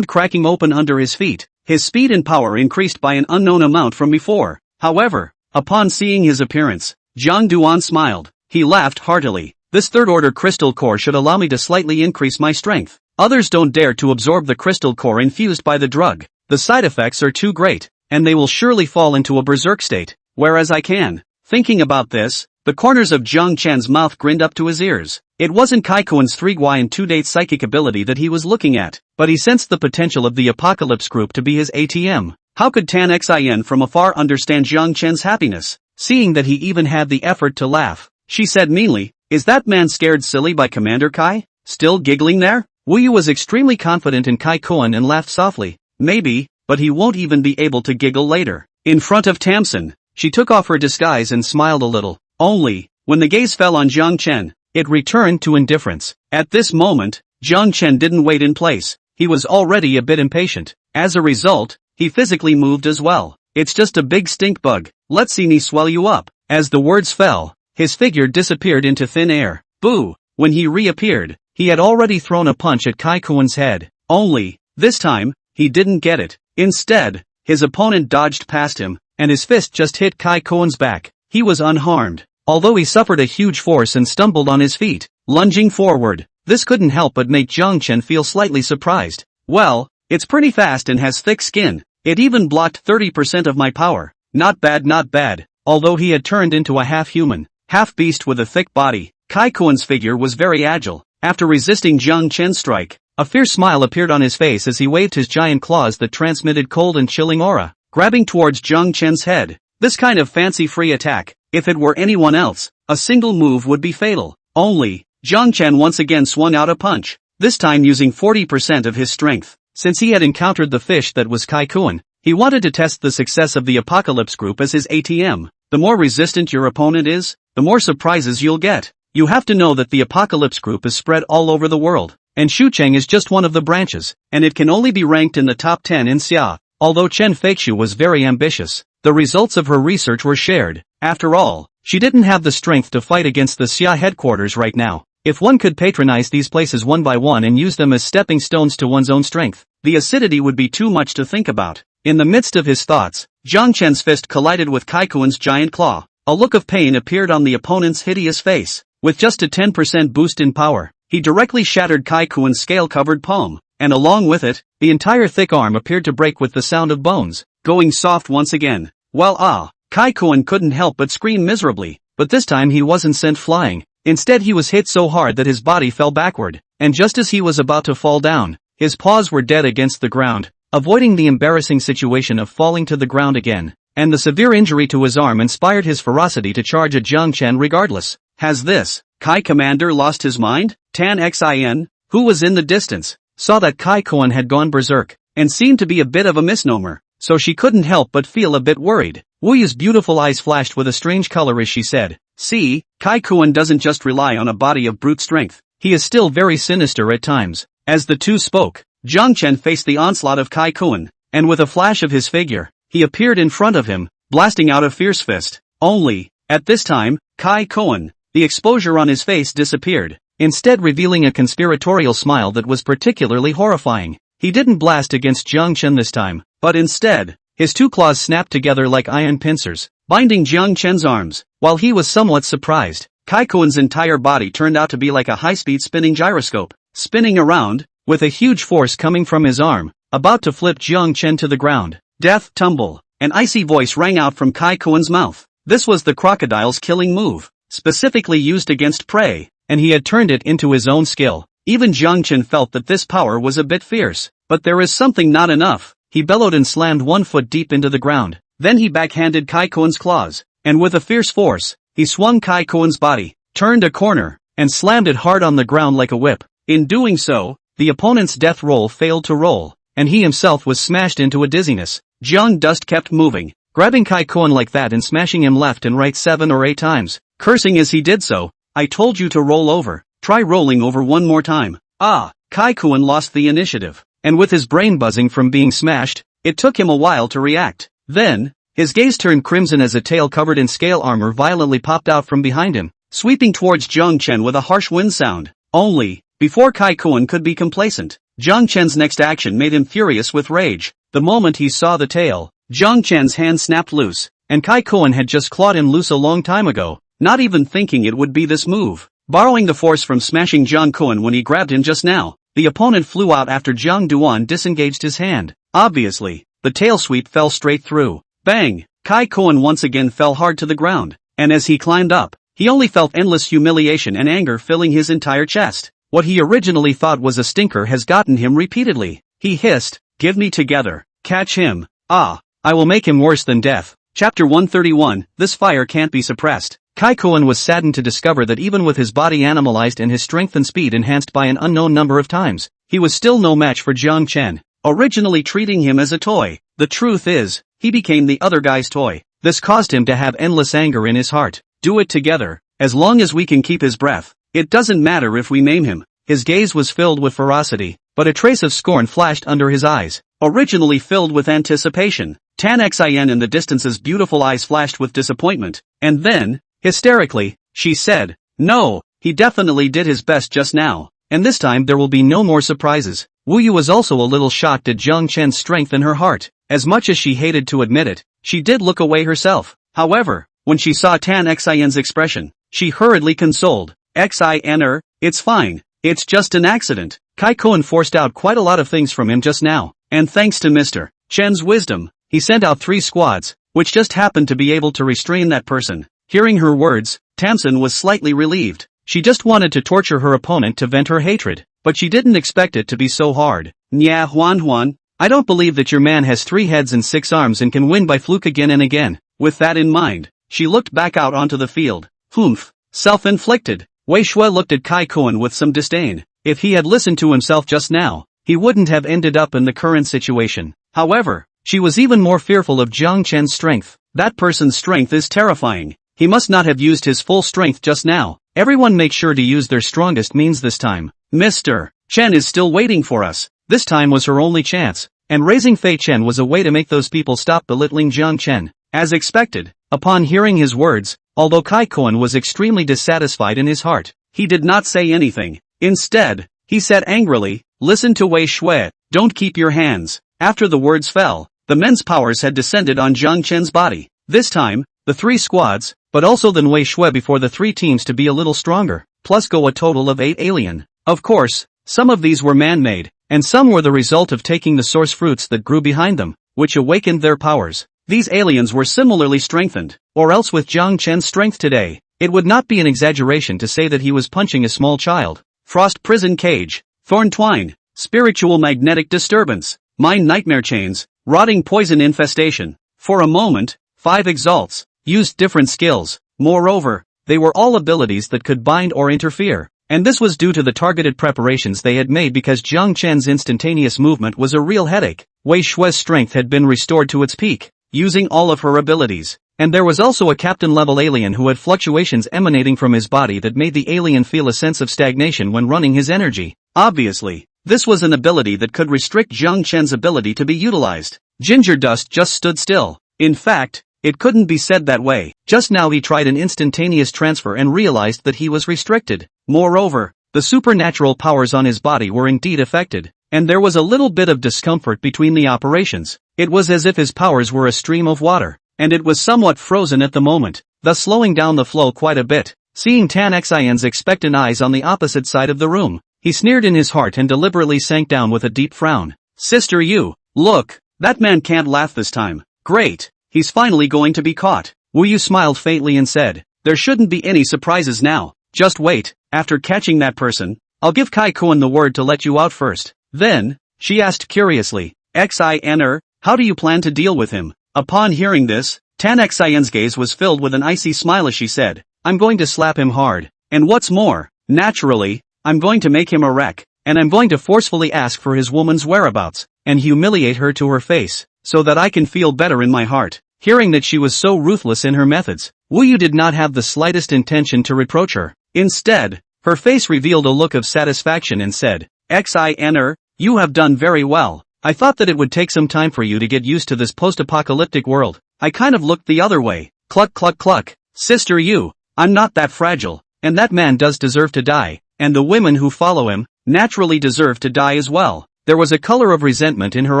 cracking open under his feet. His speed and power increased by an unknown amount from before. However, upon seeing his appearance, Zhang Duan smiled. He laughed heartily. This third-order crystal core should allow me to slightly increase my strength. Others don't dare to absorb the crystal core infused by the drug. The side effects are too great, and they will surely fall into a berserk state, whereas I can. Thinking about this, the corners of Jiang Chen's mouth grinned up to his ears. It wasn't Kai Kuan's 3-Gui and 2-Date psychic ability that he was looking at, but he sensed the potential of the Apocalypse group to be his ATM. How could Tan Xin from afar understand Jiang Chen's happiness? Seeing that he even had the effort to laugh, she said meanly, is that man scared silly by Commander Kai? Still giggling there? Wu Yu was extremely confident in Kai Kuan and laughed softly. Maybe, but he won't even be able to giggle later. In front of Tamsin, she took off her disguise and smiled a little. Only, when the gaze fell on Jiang Chen, it returned to indifference. At this moment, Jiang Chen didn't wait in place. He was already a bit impatient. As a result, he physically moved as well. It's just a big stink bug. Let's see me swell you up. As the words fell, his figure disappeared into thin air. Boo! When he reappeared, he had already thrown a punch at Kai Kuen's head. Only, this time, he didn't get it. Instead, his opponent dodged past him, and his fist just hit Kai Kuen's back. He was unharmed, although he suffered a huge force and stumbled on his feet. Lunging forward, this couldn't help but make Jiang Chen feel slightly surprised. Well, it's pretty fast and has thick skin. It even blocked 30% of my power. Not bad, not bad. Although he had turned into a half-human, half-beast with a thick body, Kai Kuen's figure was very agile. After resisting Jiang Chen's strike, a fierce smile appeared on his face as he waved his giant claws that transmitted cold and chilling aura, grabbing towards Jiang Chen's head. This kind of fancy-free attack, if it were anyone else, a single move would be fatal. Only, Jiang Chen once again swung out a punch, this time using 40% of his strength. Since he had encountered the fish that was Kai Kuen, he wanted to test the success of the Apocalypse Group as his ATM. The more resistant your opponent is, the more surprises you'll get. You have to know that the Apocalypse Group is spread all over the world, and Shucheng is just one of the branches, and it can only be ranked in the top 10 in Xia. Although Chen Feixiu was very ambitious, the results of her research were shared. After all, she didn't have the strength to fight against the Xia headquarters right now. If one could patronize these places one by one and use them as stepping stones to one's own strength, the acidity would be too much to think about. In the midst of his thoughts, Jiang Chen's fist collided with Kai Kuen's giant claw. A look of pain appeared on the opponent's hideous face. With just a 10% boost in power, he directly shattered Kai Kuen's scale-covered palm, and along with it, the entire thick arm appeared to break with the sound of bones going soft once again. Well, Kai Kuen couldn't help but scream miserably, but this time he wasn't sent flying. Instead he was hit so hard that his body fell backward, and just as he was about to fall down, his paws were dead against the ground, avoiding the embarrassing situation of falling to the ground again, and the severe injury to his arm inspired his ferocity to charge at Jiang Chen regardless. Has this Kai commander lost his mind? Tan Xin, who was in the distance, saw that Kai Kuen had gone berserk, and seemed to be a bit of a misnomer, so she couldn't help but feel a bit worried. Wu Yu's beautiful eyes flashed with a strange color as she said, "See, Kai Kuen doesn't just rely on a body of brute strength, he is still very sinister at times." As the two spoke, Jiang Chen faced the onslaught of Kai Kuen, and with a flash of his figure, he appeared in front of him, blasting out a fierce fist. Only, at this time, Kai Kuen, the exposure on his face disappeared, instead revealing a conspiratorial smile that was particularly horrifying. He didn't blast against Jiang Chen this time, but instead, his two claws snapped together like iron pincers, binding Jiang Chen's arms. While he was somewhat surprised, Kai Kuen's entire body turned out to be like a high-speed spinning gyroscope, spinning around, with a huge force coming from his arm, about to flip Jiang Chen to the ground. Death tumble. An icy voice rang out from Kai Kuen's mouth. This was the crocodile's killing move, specifically used against prey, and he had turned it into his own skill. Even Jiang Chen felt that this power was a bit fierce, but there is something not enough. He bellowed and slammed 1 foot deep into the ground. Then he backhanded Kai Kuen's claws, and with a fierce force, he swung Kai Kuen's body, turned a corner, and slammed it hard on the ground like a whip. In doing so, the opponent's death roll failed to roll, and he himself was smashed into a dizziness. Jiang Dust kept moving, grabbing Kai Kuen like that and smashing him left and right 7 or 8 times, cursing as he did so. "I told you to roll over. Try rolling over one more time." Kai Kuen lost the initiative, and with his brain buzzing from being smashed, it took him a while to react. Then, his gaze turned crimson as a tail covered in scale armor violently popped out from behind him, sweeping towards Jiang Chen with a harsh wind sound. Only, before Kai Kuen could be complacent, Jiang Chen's next action made him furious with rage. The moment he saw the tail, Jiang Chen's hand snapped loose, and Kai Kuen had just clawed him loose a long time ago, not even thinking it would be this move. Borrowing the force from smashing Jiang Kuen when he grabbed him just now, the opponent flew out after Jiang Duan disengaged his hand. Obviously, the tail sweep fell straight through. Bang! Kai Kuen once again fell hard to the ground, and as he climbed up, he only felt endless humiliation and anger filling his entire chest. What he originally thought was a stinker has gotten him repeatedly. He hissed, "Give me together. Catch him. I will make him worse than death." Chapter 131, This Fire Can't Be Suppressed. Kai Kuen was saddened to discover that even with his body animalized and his strength and speed enhanced by an unknown number of times, he was still no match for Jiang Chen, originally treating him as a toy. The truth is, he became the other guy's toy. This caused him to have endless anger in his heart. "Do it together." as long as we can keep his breath. It doesn't matter if we maim him. His gaze was filled with ferocity, but a trace of scorn flashed under his eyes, originally filled with anticipation. Tan Xin in the distance's beautiful eyes flashed with disappointment, and then, hysterically, she said, "No, he definitely did his best just now, and this time there will be no more surprises." Wu Yu was also a little shocked at Zhang Chen's strength in her heart. As much as she hated to admit it, she did look away herself. However, when she saw Tan Xin's expression, she hurriedly consoled, "Xin, it's fine. It's just an accident." Kai Koen forced out quite a lot of things from him just now, and thanks to Mr. Chen's wisdom, he sent out 3 squads, which just happened to be able to restrain that person. Hearing her words, Tamsin was slightly relieved. She just wanted to torture her opponent to vent her hatred, but she didn't expect it to be so hard. "Nya Huan, I don't believe that your man has 3 heads and 6 arms and can win by fluke again and again." With that in mind, she looked back out onto the field. Humph, self-inflicted. Wei Shui looked at Kai Koen with some disdain. If he had listened to himself just now, he wouldn't have ended up in the current situation. However, she was even more fearful of Zhang Chen's strength. That person's strength is terrifying. He must not have used his full strength just now. Everyone make sure to use their strongest means this time. Mr. Chen is still waiting for us. This time was her only chance, and raising Fei Chen was a way to make those people stop belittling Zhang Chen. As expected, upon hearing his words, although Kai Koen was extremely dissatisfied in his heart, he did not say anything. Instead, he said angrily, "Listen to Wei Shui, don't keep your hands." After the words fell, the men's powers had descended on Zhang Chen's body. This time, the 3 squads, but also then Wei Shui before the 3 teams to be a little stronger, plus go a total of 8 alien. Of course, some of these were man-made, and some were the result of taking the source fruits that grew behind them, which awakened their powers. These aliens were similarly strengthened, or else with Zhang Chen's strength today, it would not be an exaggeration to say that he was punching a small child. Frost prison cage, thorn twine, spiritual magnetic disturbance, mind nightmare chains, rotting poison infestation. For a moment, 5 exalts used different skills. Moreover, they were all abilities that could bind or interfere, and this was due to the targeted preparations they had made because Zhang Chen's instantaneous movement was a real headache. Wei Shui's strength had been restored to its peak, using all of her abilities, and there was also a captain-level alien who had fluctuations emanating from his body that made the alien feel a sense of stagnation when running his energy. Obviously, this was an ability that could restrict Zhang Chen's ability to be utilized. Ginger Dust just stood still. In fact, it couldn't be said that way. Just now he tried an instantaneous transfer and realized that he was restricted. Moreover, the supernatural powers on his body were indeed affected, and there was a little bit of discomfort between the operations. It was as if his powers were a stream of water, and it was somewhat frozen at the moment, thus slowing down the flow quite a bit. Seeing Tan Xin's expectant eyes on the opposite side of the room, he sneered in his heart and deliberately sank down with a deep frown. "Sister Yu, look, that man can't laugh this time. Great, he's finally going to be caught." Wu Yu smiled faintly and said, "There shouldn't be any surprises now. Just wait, after catching that person, I'll give Kai Koen the word to let you out first." Then, she asked curiously, "Xin, how do you plan to deal with him?" Upon hearing this, Tan Xin's gaze was filled with an icy smile as she said, "I'm going to slap him hard, and what's more, naturally, I'm going to make him a wreck, and I'm going to forcefully ask for his woman's whereabouts, and humiliate her to her face, so that I can feel better in my heart." Hearing that she was so ruthless in her methods, Wu Yu did not have the slightest intention to reproach her. Instead, her face revealed a look of satisfaction and said, "Xin, you have done very well. I thought that it would take some time for you to get used to this post-apocalyptic world. I kind of looked the other way." Cluck cluck cluck. "Sister Yu, I'm not that fragile, and that man does deserve to die, and the women who follow him, naturally deserve to die as well." There was a color of resentment in her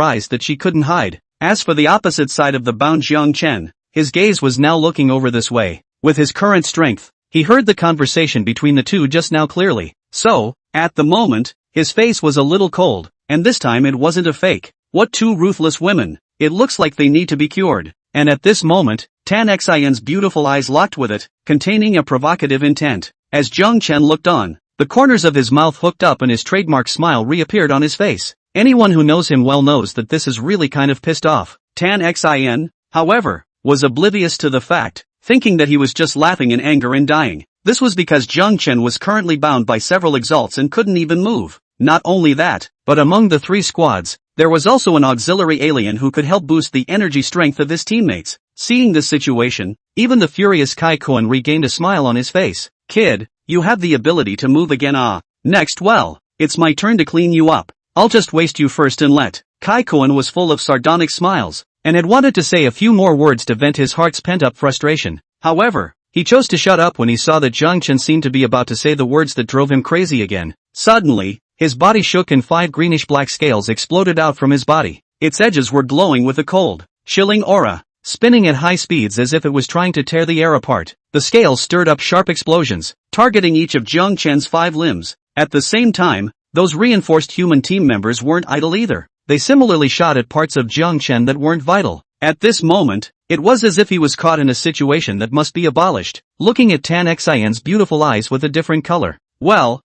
eyes that she couldn't hide. As for the opposite side of the bound Zhang Chen, his gaze was now looking over this way. With his current strength, he heard the conversation between the two just now clearly. So, at the moment, his face was a little cold, and this time it wasn't a fake. What 2 ruthless women, it looks like they need to be cured. And at this moment, Tan Xin's beautiful eyes locked with it, containing a provocative intent. As Zhang Chen looked on, the corners of his mouth hooked up and his trademark smile reappeared on his face. Anyone who knows him well knows that this is really kind of pissed off. Tan Xin, however, was oblivious to the fact, thinking that he was just laughing in anger and dying. This was because Zhang Chen was currently bound by several exalts and couldn't even move. Not only that, but among the 3 squads, there was also an auxiliary alien who could help boost the energy strength of his teammates. Seeing this situation, even the furious Kai Koen regained a smile on his face. Kid, you have the ability to move again. Next, well, it's my turn to clean you up. I'll just waste you first and let. Kai-kun was full of sardonic smiles, and had wanted to say a few more words to vent his heart's pent-up frustration. However, he chose to shut up when he saw that Jiang Chen seemed to be about to say the words that drove him crazy again. Suddenly, his body shook and 5 greenish-black scales exploded out from his body. Its edges were glowing with a cold, chilling aura, spinning at high speeds as if it was trying to tear the air apart. The scales stirred up sharp explosions, targeting each of Jiang Chen's 5 limbs. At the same time, those reinforced human team members weren't idle either. They similarly shot at parts of Jiang Chen that weren't vital. At this moment, it was as if he was caught in a situation that must be abolished, looking at Tan Xian's beautiful eyes with a different color. Well,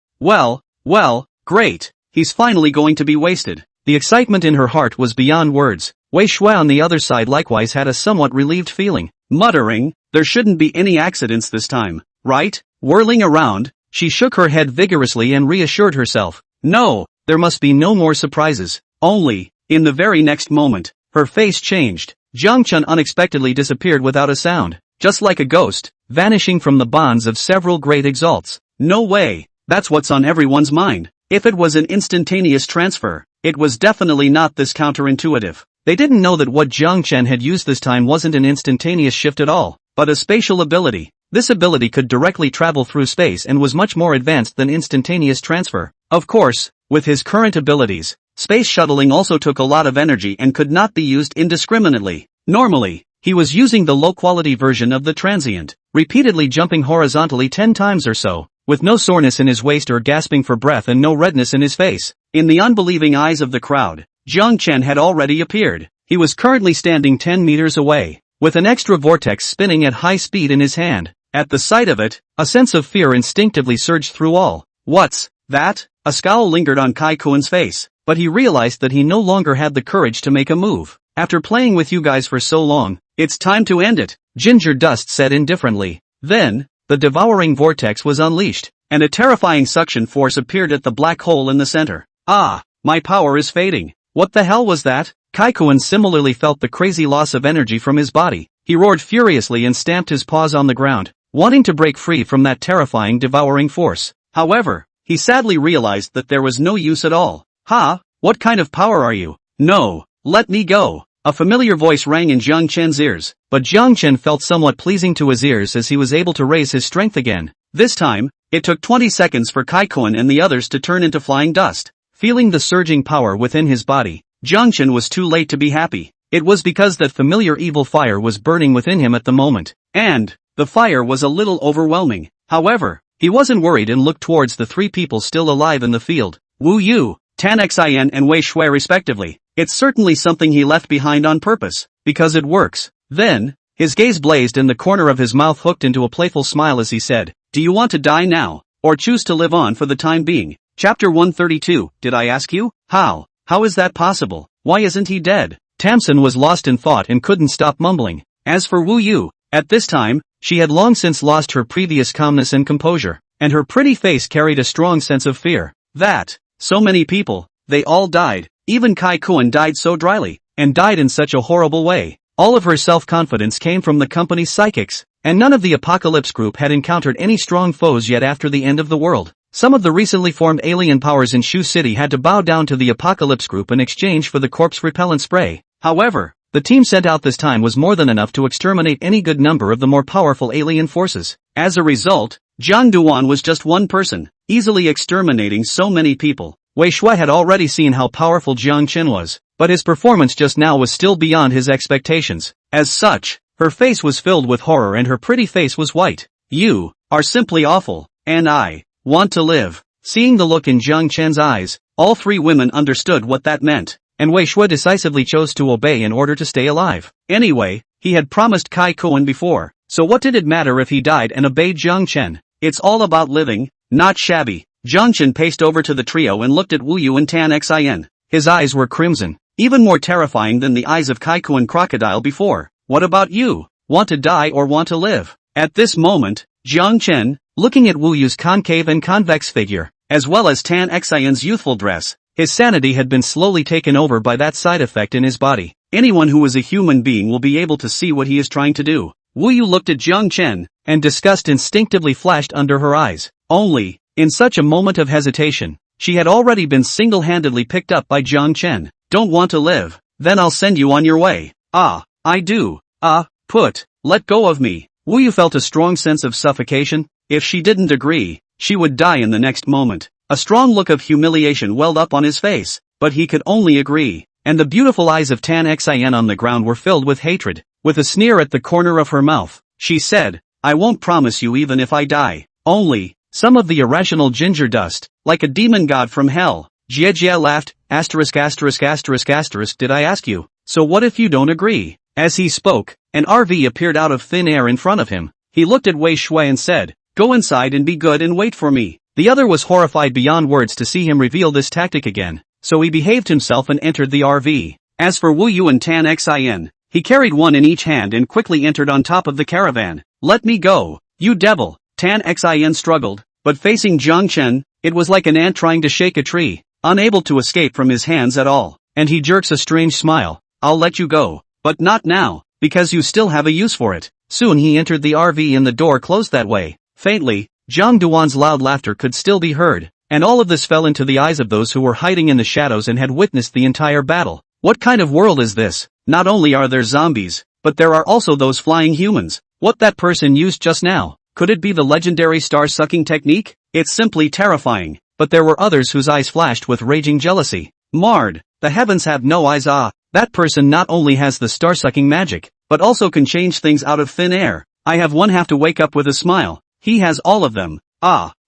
great. He's finally going to be wasted. The excitement in her heart was beyond words. Wei Shui on the other side likewise had a somewhat relieved feeling. Muttering, there shouldn't be any accidents this time, right? Whirling around, she shook her head vigorously and reassured herself. No, there must be no more surprises. Only, in the very next moment, her face changed. Jiang Chen unexpectedly disappeared without a sound, just like a ghost, vanishing from the bonds of several great exalts. No way, that's what's on everyone's mind. If it was an instantaneous transfer, it was definitely not this counterintuitive. They didn't know that what Jiang Chen had used this time wasn't an instantaneous shift at all, but a spatial ability. This ability could directly travel through space and was much more advanced than instantaneous transfer. Of course, with his current abilities, space shuttling also took a lot of energy and could not be used indiscriminately. Normally, he was using the low-quality version of the transient, repeatedly jumping horizontally 10 times or so, with no soreness in his waist or gasping for breath and no redness in his face. In the unbelieving eyes of the crowd, Jiang Chen had already appeared. He was currently standing 10 meters away, with an extra vortex spinning at high speed in his hand. At the sight of it, a sense of fear instinctively surged through all. What's that? A scowl lingered on Kai-kun's face, but he realized that he no longer had the courage to make a move. After playing with you guys for so long, it's time to end it, Ginger Dust said indifferently. Then, the devouring vortex was unleashed, and a terrifying suction force appeared at the black hole in the center. Ah, my power is fading. What the hell was that? Kai-kun similarly felt the crazy loss of energy from his body. He roared furiously and stamped his paws on the ground, wanting to break free from that terrifying devouring force. However, he sadly realized that there was no use at all. Ha, what kind of power are you? No, let me go. A familiar voice rang in Jiang Chen's ears, but Jiang Chen felt somewhat pleasing to his ears as he was able to raise his strength again. This time, it took 20 seconds for Kai-kun and the others to turn into flying dust. Feeling the surging power within his body, Jiang Chen was too late to be happy. It was because that familiar evil fire was burning within him at the moment, and the fire was a little overwhelming. However, he wasn't worried and looked towards the 3 people still alive in the field. Wu Yu, Tan Xian and Wei Shui respectively. It's certainly something he left behind on purpose, because it works. Then, his gaze blazed and the corner of his mouth hooked into a playful smile as he said, do you want to die now, or choose to live on for the time being? Chapter 132, did I ask you? How is that possible? Why isn't he dead? Tamsin was lost in thought and couldn't stop mumbling. As for Wu Yu, at this time, she had long since lost her previous calmness and composure, and her pretty face carried a strong sense of fear. That, so many people, they all died. Even Kai-kun died so dryly, and died in such a horrible way. All of her self-confidence came from the company's psychics, and none of the Apocalypse group had encountered any strong foes yet after the end of the world. Some of the recently formed alien powers in Shu City had to bow down to the Apocalypse group in exchange for the corpse repellent spray. However, the team sent out this time was more than enough to exterminate any good number of the more powerful alien forces. As a result, Jiang Duan was just one person, easily exterminating so many people. Wei Shui had already seen how powerful Jiang Chen was, but his performance just now was still beyond his expectations. As such, her face was filled with horror and her pretty face was white. You are simply awful, and I want to live. Seeing the look in Jiang Chen's eyes, all 3 women understood what that meant, and Wei Shui decisively chose to obey in order to stay alive. Anyway, he had promised Kai-kun before, so what did it matter if he died and obeyed Jiang Chen? It's all about living, not shabby. Jiang Chen paced over to the trio and looked at Wu Yu and Tan Xian. His eyes were crimson, even more terrifying than the eyes of Kai-kun Crocodile before. What about you? Want to die or want to live? At this moment, Jiang Chen, looking at Wu Yu's concave and convex figure, as well as Tan Xian's youthful dress, his sanity had been slowly taken over by that side effect in his body. Anyone who is a human being will be able to see what he is trying to do. Wu Yu looked at Jiang Chen, and disgust instinctively flashed under her eyes. Only, in such a moment of hesitation, she had already been single-handedly picked up by Jiang Chen. Don't want to live? Then I'll send you on your way. Ah, I do. Let go of me. Wu Yu felt a strong sense of suffocation. If she didn't agree, she would die in the next moment. A strong look of humiliation welled up on his face, but he could only agree, and the beautiful eyes of Tan Xin on the ground were filled with hatred. With a sneer at the corner of her mouth, she said, I won't promise you even if I die. Only, some of the irrational ginger dust, like a demon god from hell. Jie laughed, ******, did I ask you? So what if you don't agree? As he spoke, an RV appeared out of thin air in front of him. He looked at Wei Shui and said, go inside and be good and wait for me. The other was horrified beyond words to see him reveal this tactic again, so he behaved himself and entered the RV. As for Wu Yu and Tan Xin, he carried one in each hand and quickly entered on top of the caravan. Let me go, you devil! Tan Xin struggled, but facing Jiang Chen, it was like an ant trying to shake a tree, unable to escape from his hands at all, and he jerks a strange smile. I'll let you go, but not now, because you still have a use for it. Soon he entered the RV and the door closed that way. Faintly, Zhang Duan's loud laughter could still be heard, and all of this fell into the eyes of those who were hiding in the shadows and had witnessed the entire battle. What kind of world is this? Not only are there zombies, but there are also those flying humans. What that person used just now, could it be the legendary star-sucking technique? It's simply terrifying, but there were others whose eyes flashed with raging jealousy. Marred, the heavens have no eyes. That person not only has the star-sucking magic, but also can change things out of thin air. I have one have to wake up with a smile. He has all of them.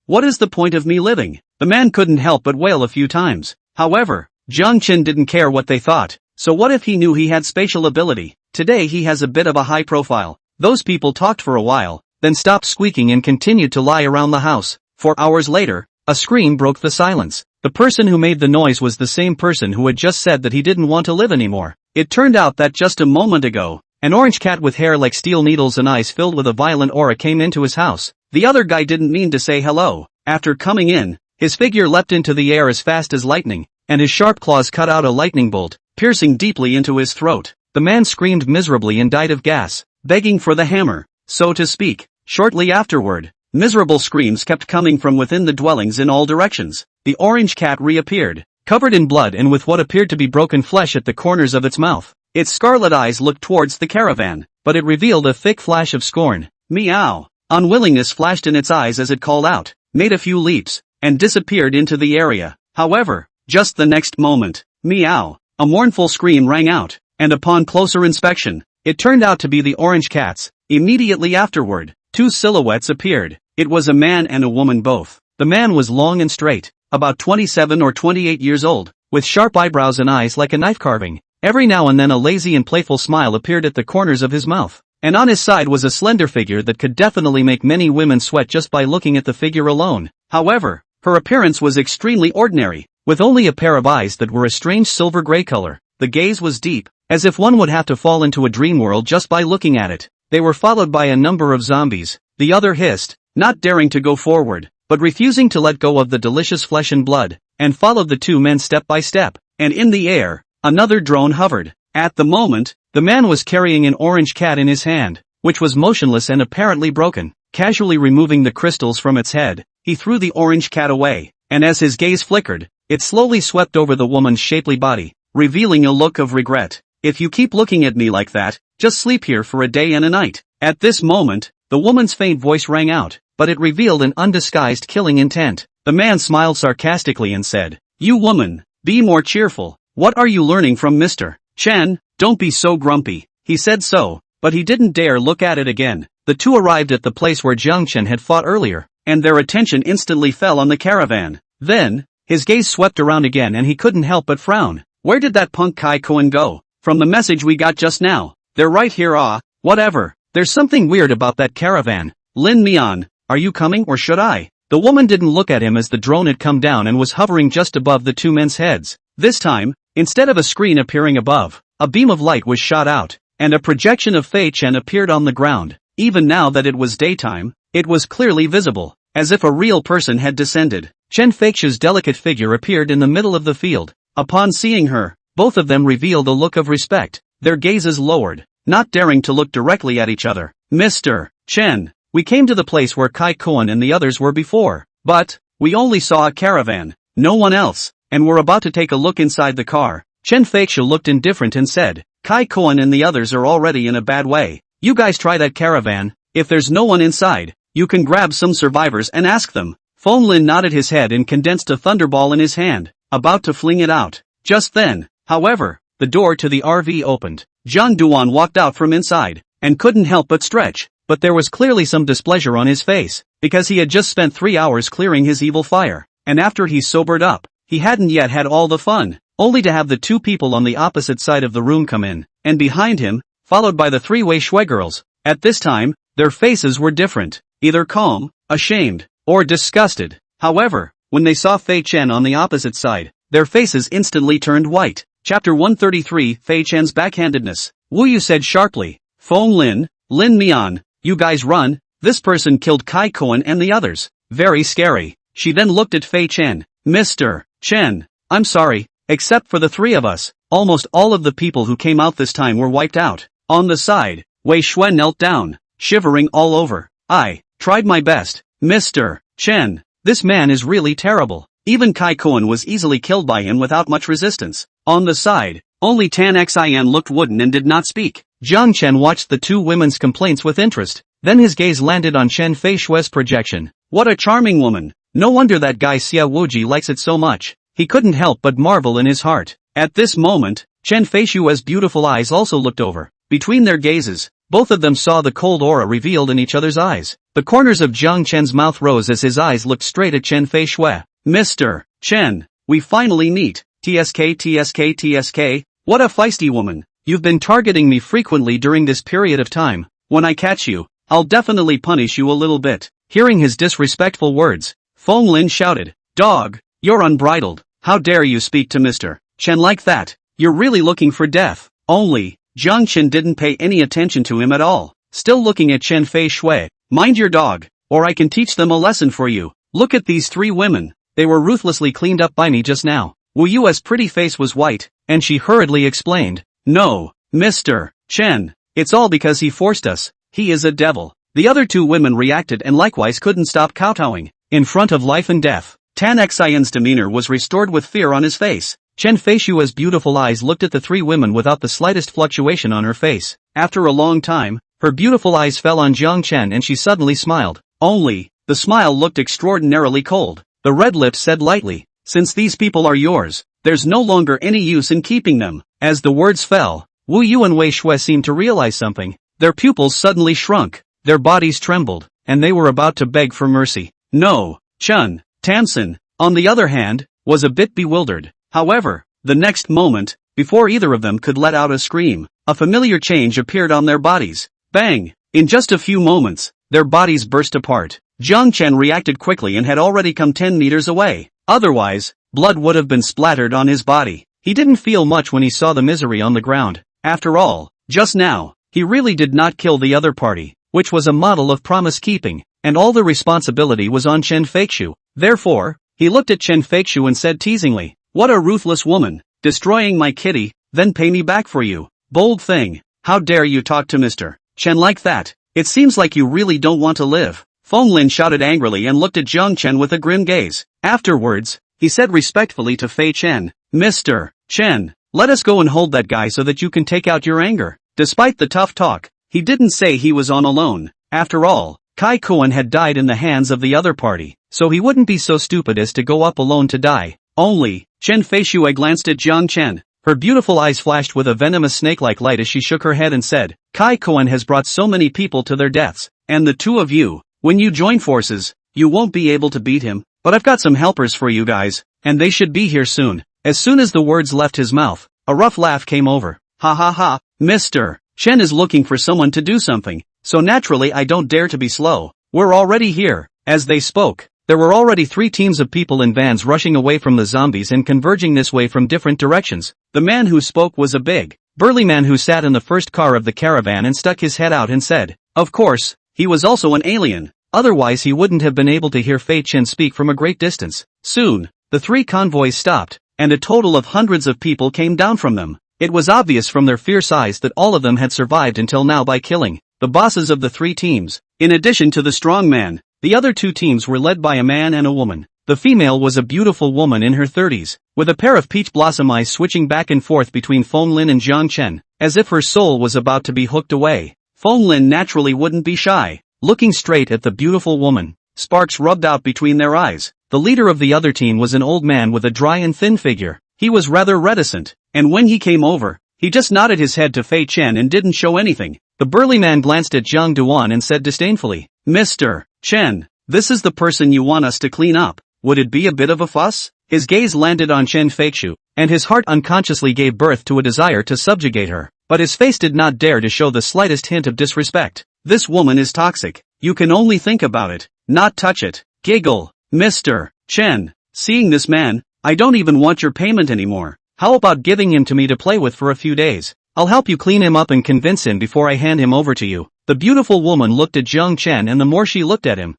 What is the point of me living? The man couldn't help but wail a few times. However, Jiang Chen didn't care what they thought. So what if he knew he had spatial ability? Today he has a bit of a high profile. Those people talked for a while, then stopped squeaking and continued to lie around the house. 4 hours later, a scream broke the silence. The person who made the noise was the same person who had just said that he didn't want to live anymore. It turned out that just a moment ago, an orange cat with hair like steel needles and eyes filled with a violent aura came into his house. The other guy didn't mean to say hello. After coming in, his figure leapt into the air as fast as lightning, and his sharp claws cut out a lightning bolt, piercing deeply into his throat. The man screamed miserably and died of gas, begging for the hammer, so to speak. Shortly afterward, miserable screams kept coming from within the dwellings in all directions. The orange cat reappeared, covered in blood and with what appeared to be broken flesh at the corners of its mouth. Its scarlet eyes looked towards the caravan, but it revealed a thick flash of scorn. Meow! Unwillingness flashed in its eyes as it called out, made a few leaps, and disappeared into the area. However, just the next moment, meow! A mournful scream rang out, and upon closer inspection, it turned out to be the orange cats. Immediately afterward, 2 silhouettes appeared. It was a man and a woman both. The man was long and straight, about 27 or 28 years old, with sharp eyebrows and eyes like a knife carving. Every now and then a lazy and playful smile appeared at the corners of his mouth, and on his side was a slender figure that could definitely make many women sweat just by looking at the figure alone. However, her appearance was extremely ordinary, with only a pair of eyes that were a strange silver-gray color. The gaze was deep, as if one would have to fall into a dream world just by looking at it. They were followed by a number of zombies. The other hissed, not daring to go forward, but refusing to let go of the delicious flesh and blood, and followed the 2 men step by step. And in the air, another drone hovered. At the moment, the man was carrying an orange cat in his hand, which was motionless and apparently broken. Casually removing the crystals from its head, he threw the orange cat away, and as his gaze flickered, it slowly swept over the woman's shapely body, revealing a look of regret. If you keep looking at me like that, just sleep here for a day and a night. At this moment, the woman's faint voice rang out, but it revealed an undisguised killing intent. The man smiled sarcastically and said, "You woman, be more cheerful. What are you learning from Mr. Chen? Don't be so grumpy." He said so, but he didn't dare look at it again. The 2 arrived at the place where Jiang Chen had fought earlier, and their attention instantly fell on the caravan. Then, his gaze swept around again and he couldn't help but frown. Where did that punk Kai Cohen go? From the message we got just now, they're right here. Whatever. There's something weird about that caravan. Lin Mian, are you coming or should I? The woman didn't look at him as the drone had come down and was hovering just above the 2 men's heads. This time, instead of a screen appearing above, a beam of light was shot out, and a projection of Fei Chen appeared on the ground. Even now that it was daytime, it was clearly visible, as if a real person had descended. Chen Feixia's delicate figure appeared in the middle of the field. Upon seeing her, both of them revealed a look of respect, their gazes lowered, not daring to look directly at each other. Mr. Chen, we came to the place where Kai Koan and the others were before, but we only saw a caravan, no one else, and we're about to take a look inside the car. Chen Feixiu looked indifferent and said, Kai Koan and the others are already in a bad way. You guys try that caravan. If there's no one inside, you can grab some survivors and ask them. Feng Lin nodded his head and condensed a thunderball in his hand, about to fling it out. Just then, however, the door to the RV opened. Zhang Duan walked out from inside, and couldn't help but stretch, but there was clearly some displeasure on his face, because he had just spent 3 hours clearing his evil fire, and after he sobered up, he hadn't yet had all the fun, only to have the two people on the opposite side of the room come in, and behind him, followed by the three Wei Shui girls. At this time, their faces were different, either calm, ashamed, or disgusted. However, when they saw Fei Chen on the opposite side, their faces instantly turned white. Chapter 133 Fei Chen's Backhandedness. Wu Yu said sharply, Feng Lin, Lin Mian, you guys run, this person killed Kai Koan and the others. Very scary. She then looked at Fei Chen. Mr. Chen, I'm sorry, except for the three of us, almost all of the people who came out this time were wiped out. On the side, Wei Shui knelt down, shivering all over. I tried my best. Mr. Chen, this man is really terrible. Even Kai Koan was easily killed by him without much resistance. On the side, only Tan Xian looked wooden and did not speak. Jiang Chen watched the two women's complaints with interest. Then his gaze landed on Chen Feishue's projection. What a charming woman. No wonder that guy Xia Wuji likes it so much. He couldn't help but marvel in his heart. At this moment, Chen Feishue's beautiful eyes also looked over. Between their gazes, both of them saw the cold aura revealed in each other's eyes. The corners of Jiang Chen's mouth rose as his eyes looked straight at Chen Feishue. Mr. Chen, we finally meet. TSK, what a feisty woman. You've been targeting me frequently during this period of time. When I catch you, I'll definitely punish you a little bit. Hearing his disrespectful words, Feng Lin shouted, Dog, you're unbridled. How dare you speak to Mr. Chen like that? You're really looking for death. Only, Jiang Chen didn't pay any attention to him at all, still looking at Chen Feishue. Mind your dog, or I can teach them a lesson for you. Look at these three women. They were ruthlessly cleaned up by me just now. Wu Yu's pretty face was white, and she hurriedly explained, No, Mr. Chen, it's all because he forced us. He is a devil. The other two women reacted and likewise couldn't stop kowtowing. In front of life and death, Tan Xian's demeanor was restored with fear on his face. Chen Feishue's beautiful eyes looked at the three women without the slightest fluctuation on her face. After a long time, her beautiful eyes fell on Jiang Chen and she suddenly smiled. Only, the smile looked extraordinarily cold. The red lips said lightly, Since these people are yours, there's no longer any use in keeping them. As the words fell, Wu Yu and Wei Shui seemed to realize something. Their pupils suddenly shrunk, their bodies trembled, and they were about to beg for mercy. No, Chen, Tamsin, on the other hand, was a bit bewildered. However, the next moment, before either of them could let out a scream, a familiar change appeared on their bodies. Bang! In just a few moments, their bodies burst apart. Jiang Chen reacted quickly and had already come 10 meters away. Otherwise, blood would have been splattered on his body. He didn't feel much when he saw the misery on the ground. After all, just now, he really did not kill the other party, which was a model of promise-keeping, and all the responsibility was on Chen Feixiu. Therefore, he looked at Chen Feixiu and said teasingly, What a ruthless woman, destroying my kitty, then pay me back for you. Bold thing, how dare you talk to Mr. Chen like that? It seems like you really don't want to live. Feng Lin shouted angrily and looked at Jiang Chen with a grim gaze. Afterwards, he said respectfully to Fei Chen, Mr. Chen, let us go and hold that guy so that you can take out your anger. Despite the tough talk, he didn't say he was on alone. After all, Kai Koan had died in the hands of the other party, so he wouldn't be so stupid as to go up alone to die. Only, Chen Feishue glanced at Jiang Chen. Her beautiful eyes flashed with a venomous snake-like light as she shook her head and said, Kai Koan has brought so many people to their deaths, and the two of you, when you join forces, you won't be able to beat him, but I've got some helpers for you guys, and they should be here soon. As soon as the words left his mouth, a rough laugh came over. Ha ha ha, Mr. Chen is looking for someone to do something, so naturally I don't dare to be slow. We're already here. As they spoke, there were already 3 teams of people in vans rushing away from the zombies and converging this way from different directions. The man who spoke was a big, burly man who sat in the first car of the caravan and stuck his head out and said, Of course, he was also an alien, otherwise he wouldn't have been able to hear Fei Chen speak from a great distance. Soon, the 3 convoys stopped, and a total of hundreds of people came down from them. It was obvious from their fierce eyes that all of them had survived until now by killing. the bosses of the three teams. In addition to the strong man, the other two teams were led by a man and a woman. The female was a beautiful woman in her 30s, with a pair of peach blossom eyes switching back and forth between Feng Lin and Jiang Chen, as if her soul was about to be hooked away. Feng Lin naturally wouldn't be shy. Looking straight at the beautiful woman, sparks rubbed out between their eyes. The leader of the other team was an old man with a dry and thin figure. He was rather reticent, and when he came over, he just nodded his head to Fei Chen and didn't show anything. The burly man glanced at Zhang Duan and said disdainfully, "Mr. Chen, this is the person you want us to clean up. Would it be a bit of a fuss?" His gaze landed on Chen Feixiu, and his heart unconsciously gave birth to a desire to subjugate her, but his face did not dare to show the slightest hint of disrespect. This woman is toxic. You can only think about it, not touch it. Giggle. Mr. Chen, seeing this man, I don't even want your payment anymore. How about giving him to me to play with for a few days? I'll help you clean him up and convince him before I hand him over to you. The beautiful woman looked at Jiang Chen, and the more she looked at him,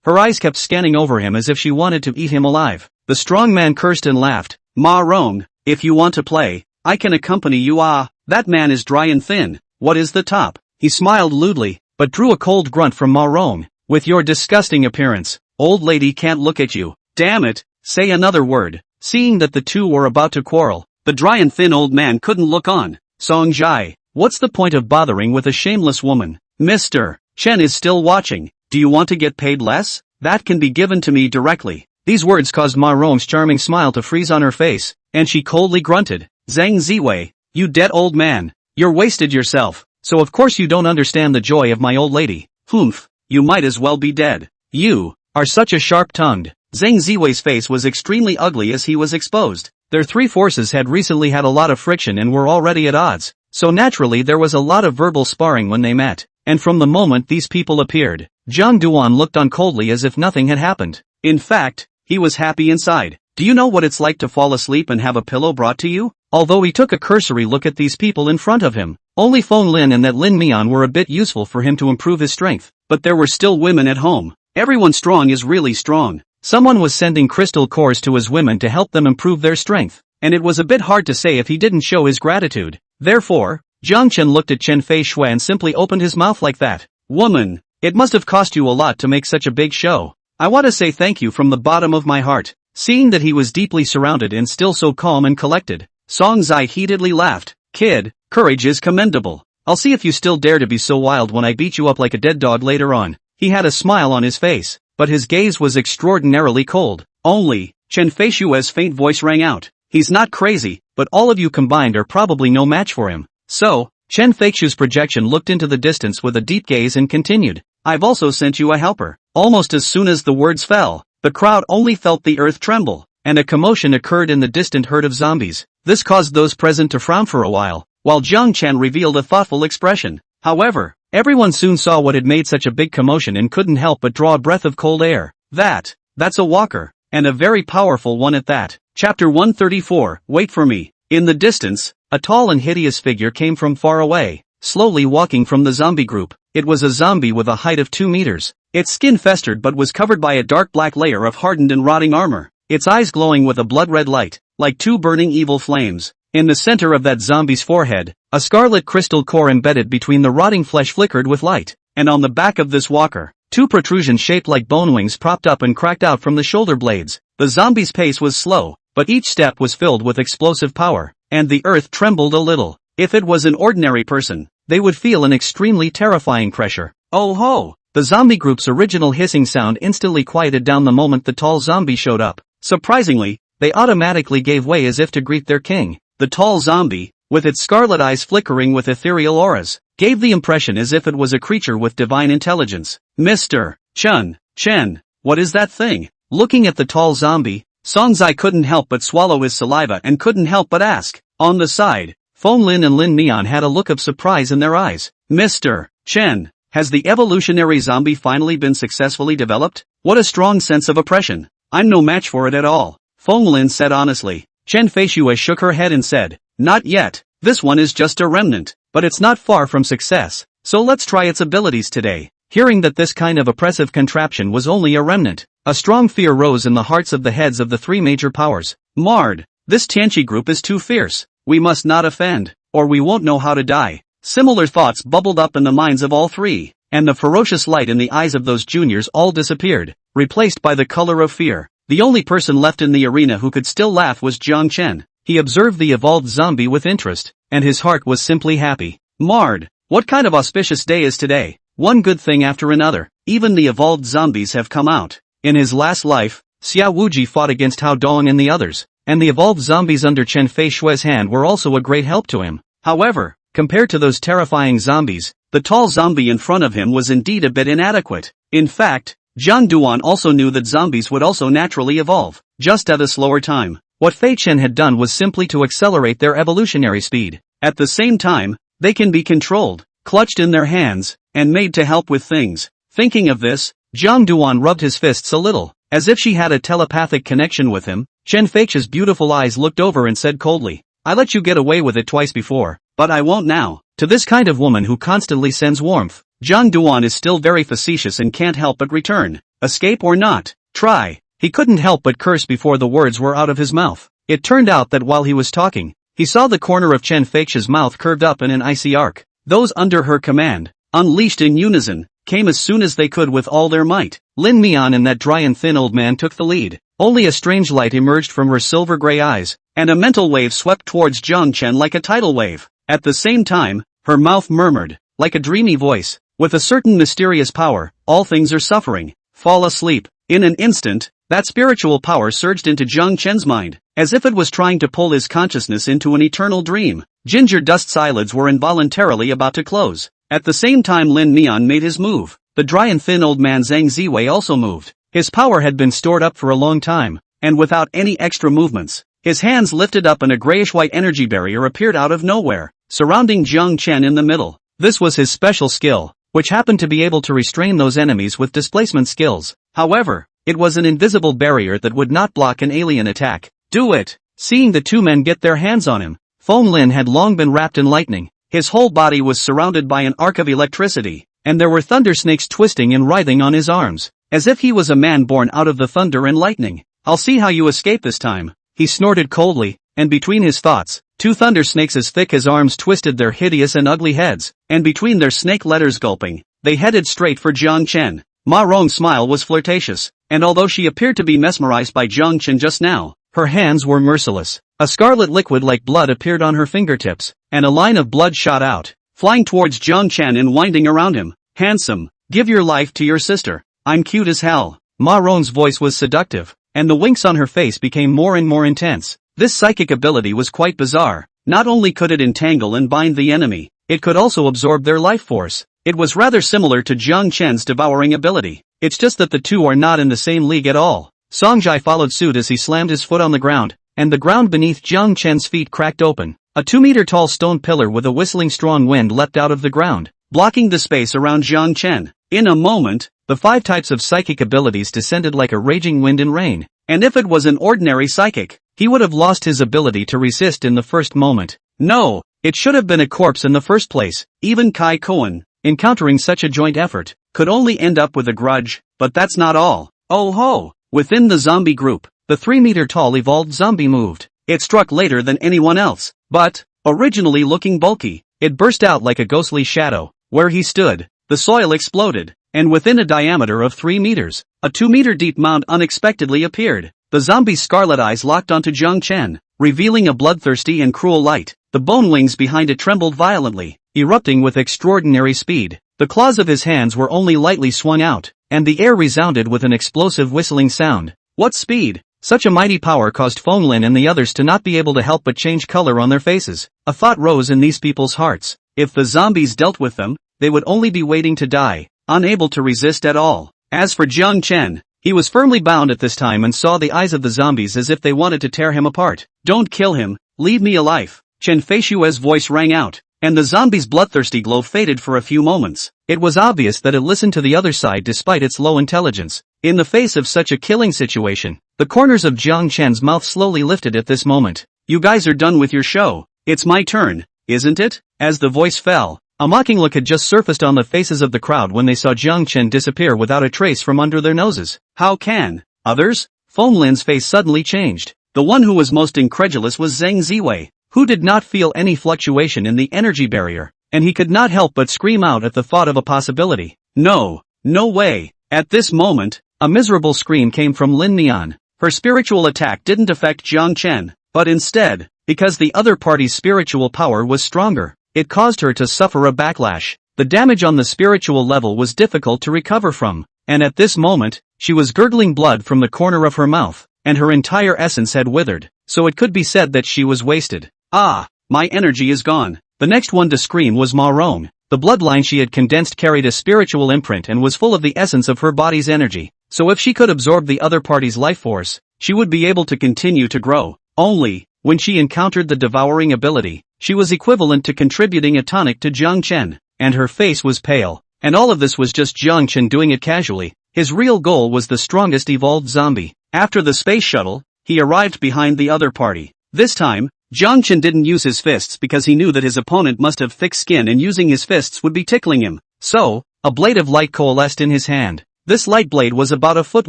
her eyes kept scanning over him as if she wanted to eat him alive. The strong man cursed and laughed. "Ma Rong, if you want to play, I can accompany you." "Ah, that man is dry and thin. What is the top?" He smiled lewdly, but drew a cold grunt from Ma Rong. "With your disgusting appearance, old lady can't look at you. Damn it, say another word." Seeing that the two were about to quarrel, the dry and thin old man couldn't look on. "Song Jai, what's the point of bothering with a shameless woman? Mr. Chen is still watching. Do you want to get paid less? That can be given to me directly." These words caused Ma Rong's charming smile to freeze on her face, and she coldly grunted. "Zhang Ziwei, you dead old man. You're wasted yourself, so of course you don't understand the joy of my old lady. Humph, you might as well be dead. You are such a sharp-tongued." Zhang Ziwei's face was extremely ugly as he was exposed. Their three forces had recently had a lot of friction and were already at odds, so naturally there was a lot of verbal sparring when they met. And from the moment these people appeared, Zhang Duan looked on coldly as if nothing had happened. In fact, he was happy inside. Do you know what it's like to fall asleep and have a pillow brought to you? Although he took a cursory look at these people in front of him, only Feng Lin and that Lin Mian were a bit useful for him to improve his strength. But there were still women at home. Everyone strong is really strong. Someone was sending crystal cores to his women to help them improve their strength, and it was a bit hard to say if he didn't show his gratitude. Therefore, Jiang Chen looked at Chen Feixiu and simply opened his mouth like that. "Woman, it must have cost you a lot to make such a big show. I want to say thank you from the bottom of my heart." Seeing that he was deeply surrounded and still so calm and collected, Song Zai heatedly laughed. "Kid, courage is commendable. I'll see if you still dare to be so wild when I beat you up like a dead dog later on." He had a smile on his face, but his gaze was extraordinarily cold. "Only," Chen Feixiu's faint voice rang out. "He's not crazy, but all of you combined are probably no match for him." So, Chen Feixiu's projection looked into the distance with a deep gaze and continued. "I've also sent you a helper." Almost as soon as the words fell, the crowd only felt the earth tremble, and a commotion occurred in the distant herd of zombies. This caused those present to frown for a while Jiang Chen revealed a thoughtful expression. However, everyone soon saw what had made such a big commotion and couldn't help but draw a breath of cold air. That's a walker, and a very powerful one at that. Chapter 134, Wait for Me. In the distance, a tall and hideous figure came from far away, slowly walking from the zombie group. It was a zombie with a height of 2 meters. Its skin festered but was covered by a dark black layer of hardened and rotting armor, its eyes glowing with a blood-red light, like two burning evil flames. In the center of that zombie's forehead, a scarlet crystal core embedded between the rotting flesh flickered with light, and on the back of this walker, two protrusions shaped like bone wings propped up and cracked out from the shoulder blades. The zombie's pace was slow, but each step was filled with explosive power, and the earth trembled a little. If it was an ordinary person, they would feel an extremely terrifying pressure. "Oh ho!" The zombie group's original hissing sound instantly quieted down the moment the tall zombie showed up. Surprisingly, they automatically gave way as if to greet their king. The tall zombie, with its scarlet eyes flickering with ethereal auras, gave the impression as if it was a creature with divine intelligence. "Mr. Chen, what is that thing?" Looking at the tall zombie, Song Zai couldn't help but swallow his saliva and couldn't help but ask. On the side, Feng Lin and Lin Mian had a look of surprise in their eyes. "Mr. Chen, has the evolutionary zombie finally been successfully developed? What a strong sense of oppression. I'm no match for it at all," Feng Lin said honestly. Chen Feixiu shook her head and said, "Not yet. This one is just a remnant, but it's not far from success, so let's try its abilities today." Hearing that this kind of oppressive contraption was only a remnant, a strong fear rose in the hearts of the heads of the three major powers. "Mard, this Tianqi group is too fierce. We must not offend, or we won't know how to die." Similar thoughts bubbled up in the minds of all three, and the ferocious light in the eyes of those juniors all disappeared, replaced by the color of fear. The only person left in the arena who could still laugh was Jiang Chen. He observed the evolved zombie with interest, and his heart was simply happy. Marred. What kind of auspicious day is today? One good thing after another. Even the evolved zombies have come out. In his last life, Xiao Wuji fought against Hao Dong and the others, and the evolved zombies under Chen Feishue's hand were also a great help to him. However, compared to those terrifying zombies, the tall zombie in front of him was indeed a bit inadequate. In fact, Zhang Duan also knew that zombies would also naturally evolve, just at a slower time. What Fei Chen had done was simply to accelerate their evolutionary speed. At the same time, they can be controlled, clutched in their hands, and made to help with things. Thinking of this, Zhang Duan rubbed his fists a little, as if she had a telepathic connection with him. Chen Fei's beautiful eyes looked over and said coldly, "I let you get away with it twice before, but I won't now." To this kind of woman who constantly sends warmth, Zhang Duan is still very facetious and can't help but return. Escape or not? Try. He couldn't help but curse before the words were out of his mouth. It turned out that while he was talking, he saw the corner of Chen Fei's mouth curved up in an icy arc. Those under her command, unleashed in unison, came as soon as they could with all their might. Lin Mian and that dry and thin old man took the lead. Only a strange light emerged from her silver-gray eyes, and a mental wave swept towards Jiang Chen like a tidal wave. At the same time, her mouth murmured, like a dreamy voice, with a certain mysterious power, "All things are suffering. Fall asleep." In an instant, that spiritual power surged into Jiang Chen's mind, as if it was trying to pull his consciousness into an eternal dream. Ginger Dust's eyelids were involuntarily about to close. At the same time Lin Mian made his move. The dry and thin old man Zhang Ziwei also moved. His power had been stored up for a long time, and without any extra movements, his hands lifted up and a grayish-white energy barrier appeared out of nowhere, surrounding Jiang Chen in the middle. This was his special skill, which happened to be able to restrain those enemies with displacement skills. However, it was an invisible barrier that would not block an alien attack. Do it! Seeing the two men get their hands on him, Feng Lin had long been wrapped in lightning. His whole body was surrounded by an arc of electricity, and there were thunder snakes twisting and writhing on his arms, as if he was a man born out of the thunder and lightning. "I'll see how you escape this time," he snorted coldly, and between his thoughts, two thunder snakes as thick as arms twisted their hideous and ugly heads, and between their snake letters gulping, they headed straight for Jiang Chen. Ma Rong's smile was flirtatious, and although she appeared to be mesmerized by Jiang Chen just now, her hands were merciless. A scarlet liquid like blood appeared on her fingertips, and a line of blood shot out, flying towards Jiang Chen and winding around him. "Handsome, give your life to your sister. I'm cute as hell." Ma Rong's voice was seductive, and the winks on her face became more and more intense. This psychic ability was quite bizarre. Not only could it entangle and bind the enemy, it could also absorb their life force. It was rather similar to Jiang Chen's devouring ability. It's just that the two are not in the same league at all. Songjai followed suit as he slammed his foot on the ground, and the ground beneath Jiang Chen's feet cracked open. A 2-meter-tall stone pillar with a whistling strong wind leapt out of the ground, blocking the space around Jiang Chen. In a moment, the 5 types of psychic abilities descended like a raging wind and rain, and if it was an ordinary psychic, he would have lost his ability to resist in the first moment. No, it should have been a corpse in the first place. Even Kai Koen, encountering such a joint effort, could only end up with a grudge, but that's not all. Oh ho! Within the zombie group, the 3-meter-tall evolved zombie moved. It struck later than anyone else, but, originally looking bulky, it burst out like a ghostly shadow. Where he stood, the soil exploded, and within a diameter of 3 meters, a 2-meter-deep mound unexpectedly appeared. The zombie's scarlet eyes locked onto Jiang Chen, revealing a bloodthirsty and cruel light. The bone wings behind it trembled violently, erupting with extraordinary speed. The claws of his hands were only lightly swung out, and the air resounded with an explosive whistling sound. What speed! Such a mighty power caused Feng Lin and the others to not be able to help but change color on their faces. A thought rose in these people's hearts. If the zombies dealt with them, they would only be waiting to die, unable to resist at all. As for Jiang Chen, he was firmly bound at this time and saw the eyes of the zombies as if they wanted to tear him apart. "Don't kill him, leave me alive." Chen Feishue's voice rang out, and the zombie's bloodthirsty glow faded for a few moments. It was obvious that it listened to the other side despite its low intelligence. In the face of such a killing situation, the corners of Jiang Chen's mouth slowly lifted at this moment. "You guys are done with your show. It's my turn, isn't it?" As the voice fell, a mocking look had just surfaced on the faces of the crowd when they saw Jiang Chen disappear without a trace from under their noses. "How can others?" Feng Lin's face suddenly changed. The one who was most incredulous was Zhang Ziwei, who did not feel any fluctuation in the energy barrier. and he could not help but scream out at the thought of a possibility. No, no way. At this moment, a miserable scream came from Lin Nian. Her spiritual attack didn't affect Jiang Chen, but instead, because the other party's spiritual power was stronger, it caused her to suffer a backlash. The damage on the spiritual level was difficult to recover from, and at this moment, she was gurgling blood from the corner of her mouth, and her entire essence had withered, so it could be said that she was wasted. Ah, my energy is gone. The next one to scream was Ma Rong. The bloodline she had condensed carried a spiritual imprint and was full of the essence of her body's energy, so if she could absorb the other party's life force, she would be able to continue to grow. Only, when she encountered the devouring ability, she was equivalent to contributing a tonic to Jiang Chen, and her face was pale. And all of this was just Jiang Chen doing it casually. His real goal was the strongest evolved zombie. After the space shuttle, he arrived behind the other party. This time, Jiang Chen didn't use his fists because he knew that his opponent must have thick skin and using his fists would be tickling him. So, a blade of light coalesced in his hand. This light blade was about a foot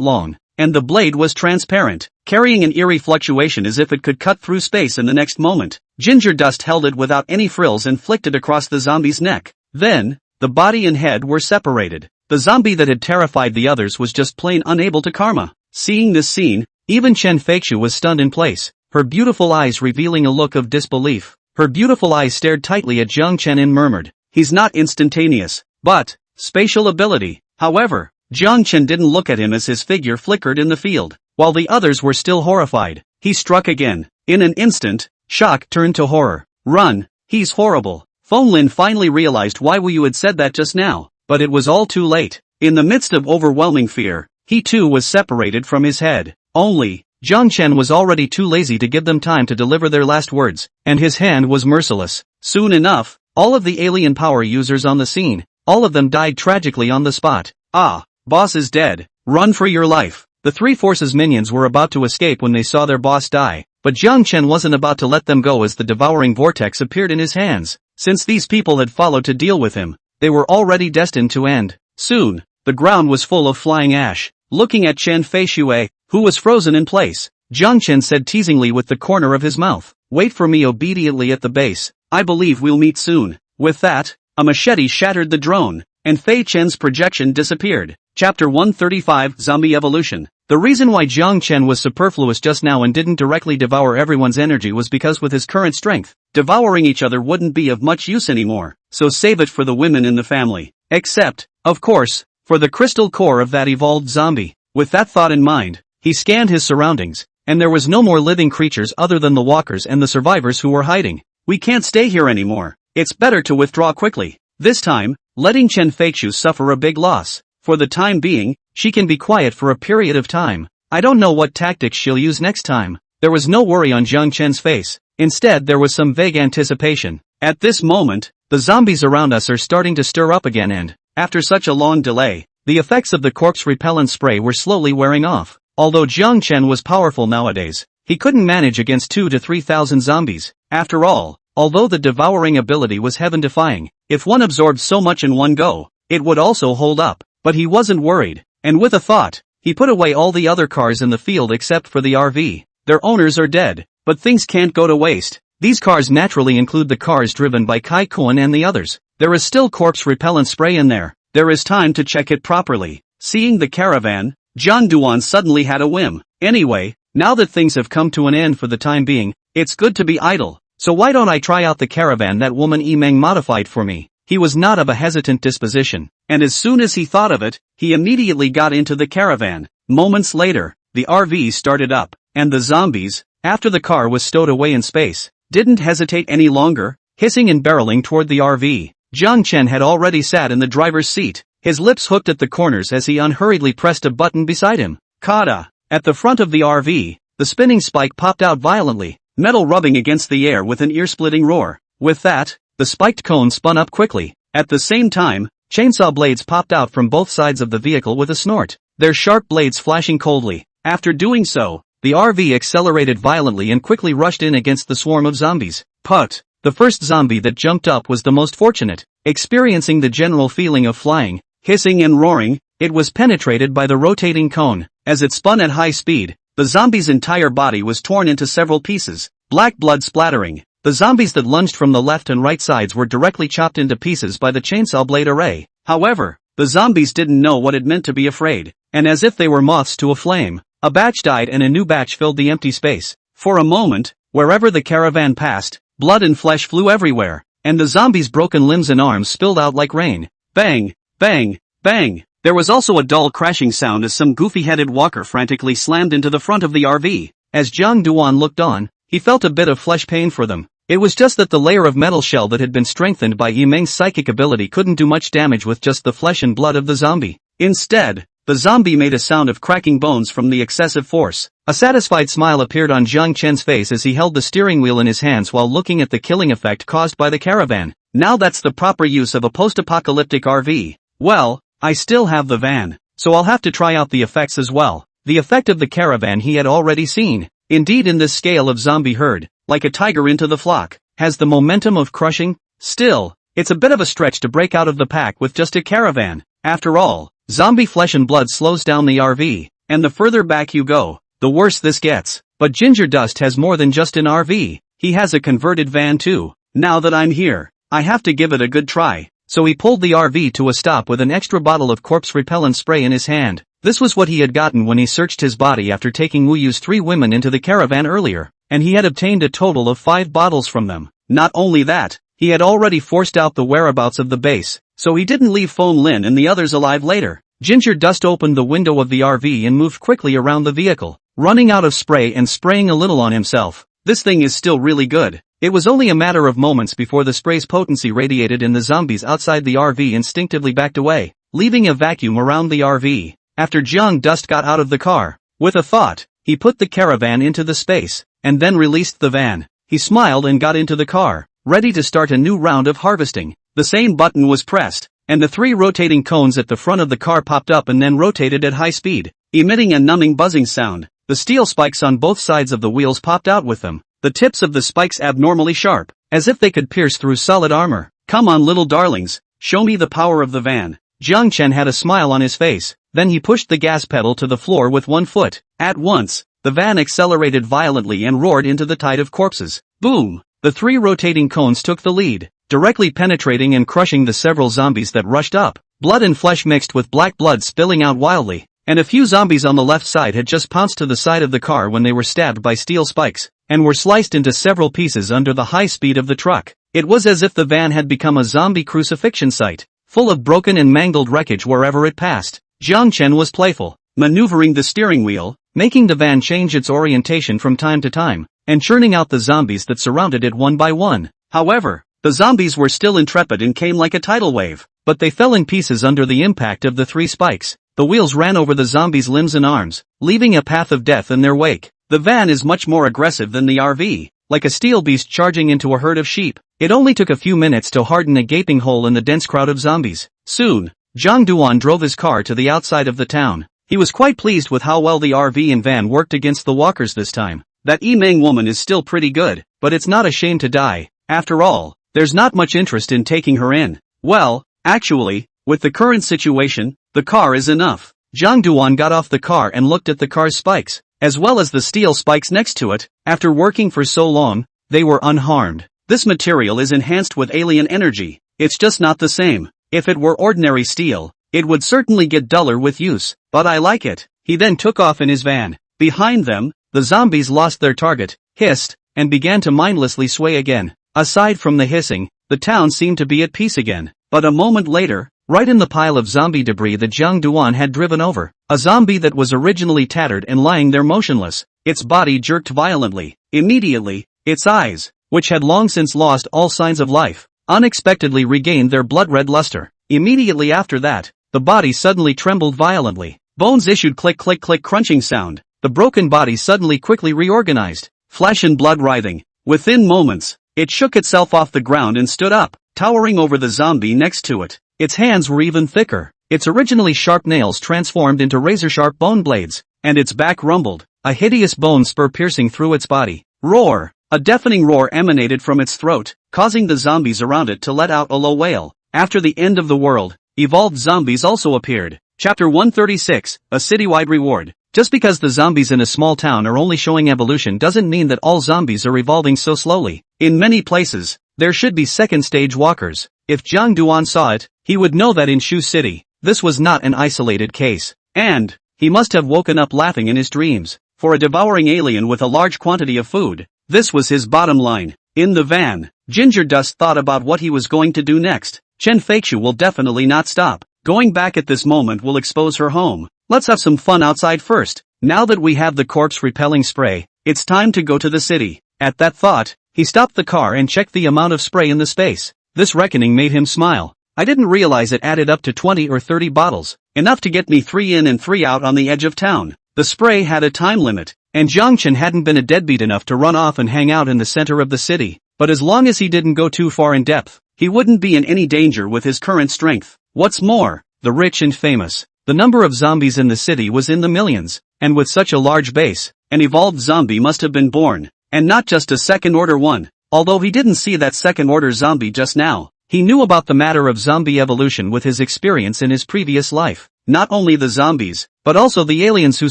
long, and the blade was transparent, carrying an eerie fluctuation as if it could cut through space in the next moment. Ginger Dust held it without any frills and flicked it across the zombie's neck. Then, the body and head were separated. The zombie that had terrified the others was just plain unable to karma. Seeing this scene, even Chen Feiqiu was stunned in place, her beautiful eyes revealing a look of disbelief. Her beautiful eyes stared tightly at Jiang Chen and murmured, "He's not instantaneous, but spatial ability." However, Jiang Chen didn't look at him as his figure flickered in the field. While the others were still horrified, he struck again. In an instant, shock turned to horror. "Run, he's horrible." Feng Lin finally realized why Wu Yu had said that just now, but it was all too late. In the midst of overwhelming fear, he too was separated from his head. Only, Jiang Chen was already too lazy to give them time to deliver their last words, and his hand was merciless. Soon enough, all of the alien power users on the scene, all of them died tragically on the spot. "Ah, boss is dead. Run for your life." The three forces minions were about to escape when they saw their boss die, but Jiang Chen wasn't about to let them go as the devouring vortex appeared in his hands. Since these people had followed to deal with him, they were already destined to end. Soon, the ground was full of flying ash. Looking at Chen Feiqiu, who was frozen in place, Jiang Chen said teasingly with the corner of his mouth, "Wait for me obediently at the base. I believe we'll meet soon." With that, a machete shattered the drone, and Fei Chen's projection disappeared. Chapter 135 Zombie Evolution. The reason why Jiang Chen was superfluous just now and didn't directly devour everyone's energy was because with his current strength, devouring each other wouldn't be of much use anymore, so save it for the women in the family. Except, of course, for the crystal core of that evolved zombie. With that thought in mind, he scanned his surroundings, and there was no more living creatures other than the walkers and the survivors who were hiding. "We can't stay here anymore. It's better to withdraw quickly." This time, letting Chen Feiqiu suffer a big loss. For the time being, she can be quiet for a period of time. I don't know what tactics she'll use next time. There was no worry on Jiang Chen's face. Instead there was some vague anticipation. At this moment, the zombies around us are starting to stir up again and, after such a long delay, the effects of the corpse repellent spray were slowly wearing off. Although Jiang Chen was powerful nowadays, he couldn't manage against 2,000 to 3,000 zombies. After all, although the devouring ability was heaven-defying, if one absorbed so much in one go, it would also hold up. But he wasn't worried, and with a thought, he put away all the other cars in the field except for the RV. Their owners are dead, but things can't go to waste. These cars naturally include the cars driven by Kai Kuan and the others. There is still corpse repellent spray in there. There is time to check it properly. Seeing the caravan, Zhang Duan suddenly had a whim. Anyway, now that things have come to an end for the time being, it's good to be idle. So why don't I try out the caravan that woman Meng modified for me? He was not of a hesitant disposition, and as soon as he thought of it, he immediately got into the caravan. Moments later, the RV started up, and the zombies, after the car was stowed away in space, didn't hesitate any longer, hissing and barreling toward the RV. Jiang Chen had already sat in the driver's seat, his lips hooked at the corners as he unhurriedly pressed a button beside him. Kada! At the front of the RV, the spinning spike popped out violently, metal rubbing against the air with an ear-splitting roar. With that, the spiked cone spun up quickly. At the same time, chainsaw blades popped out from both sides of the vehicle with a snort, their sharp blades flashing coldly. After doing so, the RV accelerated violently and quickly rushed in against the swarm of zombies. Put! The first zombie that jumped up was the most fortunate. Experiencing the general feeling of flying, hissing and roaring, it was penetrated by the rotating cone. As it spun at high speed, the zombie's entire body was torn into several pieces, black blood splattering. The zombies that lunged from the left and right sides were directly chopped into pieces by the chainsaw blade array. However, the zombies didn't know what it meant to be afraid, and as if they were moths to a flame, a batch died and a new batch filled the empty space. For a moment, wherever the caravan passed, blood and flesh flew everywhere, and the zombies' broken limbs and arms spilled out like rain. Bang, bang, bang. There was also a dull crashing sound as some goofy-headed walker frantically slammed into the front of the RV. As Jiang Duan looked on, he felt a bit of flesh pain for them. It was just that the layer of metal shell that had been strengthened by Yimeng's psychic ability couldn't do much damage with just the flesh and blood of the zombie. Instead, the zombie made a sound of cracking bones from the excessive force. A satisfied smile appeared on Jiang Chen's face as he held the steering wheel in his hands while looking at the killing effect caused by the caravan. Now that's the proper use of a post-apocalyptic RV. Well, I still have the van, so I'll have to try out the effects as well. The effect of the caravan he had already seen. Indeed, in this scale of zombie herd, like a tiger into the flock, has the momentum of crushing. Still, it's a bit of a stretch to break out of the pack with just a caravan. After all, zombie flesh and blood slows down the RV, and the further back you go, the worse this gets. But Ginger Dust has more than just an RV, he has a converted van too. Now that I'm here, I have to give it a good try. So he pulled the RV to a stop with an extra bottle of corpse repellent spray in his hand. This was what he had gotten when he searched his body after taking Wu Yu's 3 women into the caravan earlier, and he had obtained a total of 5 bottles from them. Not only that, he had already forced out the whereabouts of the base, so he didn't leave Foam Lin and the others alive later. Ginger Dust opened the window of the RV and moved quickly around the vehicle, running out of spray and spraying a little on himself. This thing is still really good. It was only a matter of moments before the spray's potency radiated and the zombies outside the RV instinctively backed away, leaving a vacuum around the RV. After Jiang Dust got out of the car, with a thought, he put the caravan into the space, and then released the van. He smiled and got into the car, ready to start a new round of harvesting. The same button was pressed, and the 3 rotating cones at the front of the car popped up and then rotated at high speed, emitting a numbing buzzing sound. The steel spikes on both sides of the wheels popped out with them, the tips of the spikes abnormally sharp, as if they could pierce through solid armor. Come on, little darlings, show me the power of the van. Jiang Chen had a smile on his face, then he pushed the gas pedal to the floor with one foot. At once, the van accelerated violently and roared into the tide of corpses. Boom! The 3 rotating cones took the lead, directly penetrating and crushing the several zombies that rushed up. Blood and flesh mixed with black blood spilling out wildly, and a few zombies on the left side had just pounced to the side of the car when they were stabbed by steel spikes, and were sliced into several pieces under the high speed of the truck. It was as if the van had become a zombie crucifixion site, full of broken and mangled wreckage wherever it passed. Jiang Chen was playful, maneuvering the steering wheel, making the van change its orientation from time to time, and churning out the zombies that surrounded it one by one. However, the zombies were still intrepid and came like a tidal wave, but they fell in pieces under the impact of the 3 spikes. The wheels ran over the zombies' limbs and arms, leaving a path of death in their wake. The van is much more aggressive than the RV, like a steel beast charging into a herd of sheep. It only took a few minutes to harden a gaping hole in the dense crowd of zombies. Soon, Jiang Duan drove his car to the outside of the town. He was quite pleased with how well the RV and van worked against the walkers this time. That Yimeng woman is still pretty good, but it's not a shame to die. After all, there's not much interest in taking her in. Well, actually, with the current situation, the car is enough. Jiang Duan got off the car and looked at the car's spikes, as well as the steel spikes next to it. After working for so long, they were unharmed. This material is enhanced with alien energy. It's just not the same. If it were ordinary steel, it would certainly get duller with use, but I like it. He then took off in his van. Behind them, the zombies lost their target, hissed, and began to mindlessly sway again. Aside from the hissing, the town seemed to be at peace again. But a moment later, right in the pile of zombie debris that Jiang Duan had driven over, a zombie that was originally tattered and lying there motionless, its body jerked violently. Immediately, its eyes, which had long since lost all signs of life, unexpectedly regained their blood-red luster. Immediately after that, the body suddenly trembled violently. Bones issued click-click-click crunching sound. The broken body suddenly quickly reorganized, flesh and blood writhing. Within moments, it shook itself off the ground and stood up, towering over the zombie next to it. Its hands were even thicker. Its originally sharp nails transformed into razor-sharp bone blades, and its back rumbled, a hideous bone spur piercing through its body. Roar! A deafening roar emanated from its throat, causing the zombies around it to let out a low wail. After the end of the world, evolved zombies also appeared. Chapter 136, a citywide reward. Just because the zombies in a small town are only showing evolution doesn't mean that all zombies are evolving so slowly. In many places, there should be second-stage walkers. If Jiang Duan saw it, he would know that in Shu City, this was not an isolated case. And he must have woken up laughing in his dreams. For a devouring alien with a large quantity of food, this was his bottom line. In the van, Ginger Dust thought about what he was going to do next. Chen Feiqiu will definitely not stop. Going back at this moment will expose her home. Let's have some fun outside first. Now that we have the corpse-repelling spray, it's time to go to the city. At that thought, he stopped the car and checked the amount of spray in the space. This reckoning made him smile. I didn't realize it added up to 20 or 30 bottles, enough to get me 3 in and 3 out on the edge of town. The spray had a time limit, and Jiang Chen hadn't been a deadbeat enough to run off and hang out in the center of the city. But as long as he didn't go too far in depth, he wouldn't be in any danger with his current strength. What's more, the rich and famous. The number of zombies in the city was in the millions, and with such a large base, an evolved zombie must have been born, and not just a second-order one. Although he didn't see that second-order zombie just now, he knew about the matter of zombie evolution with his experience in his previous life. Not only the zombies, but also the aliens who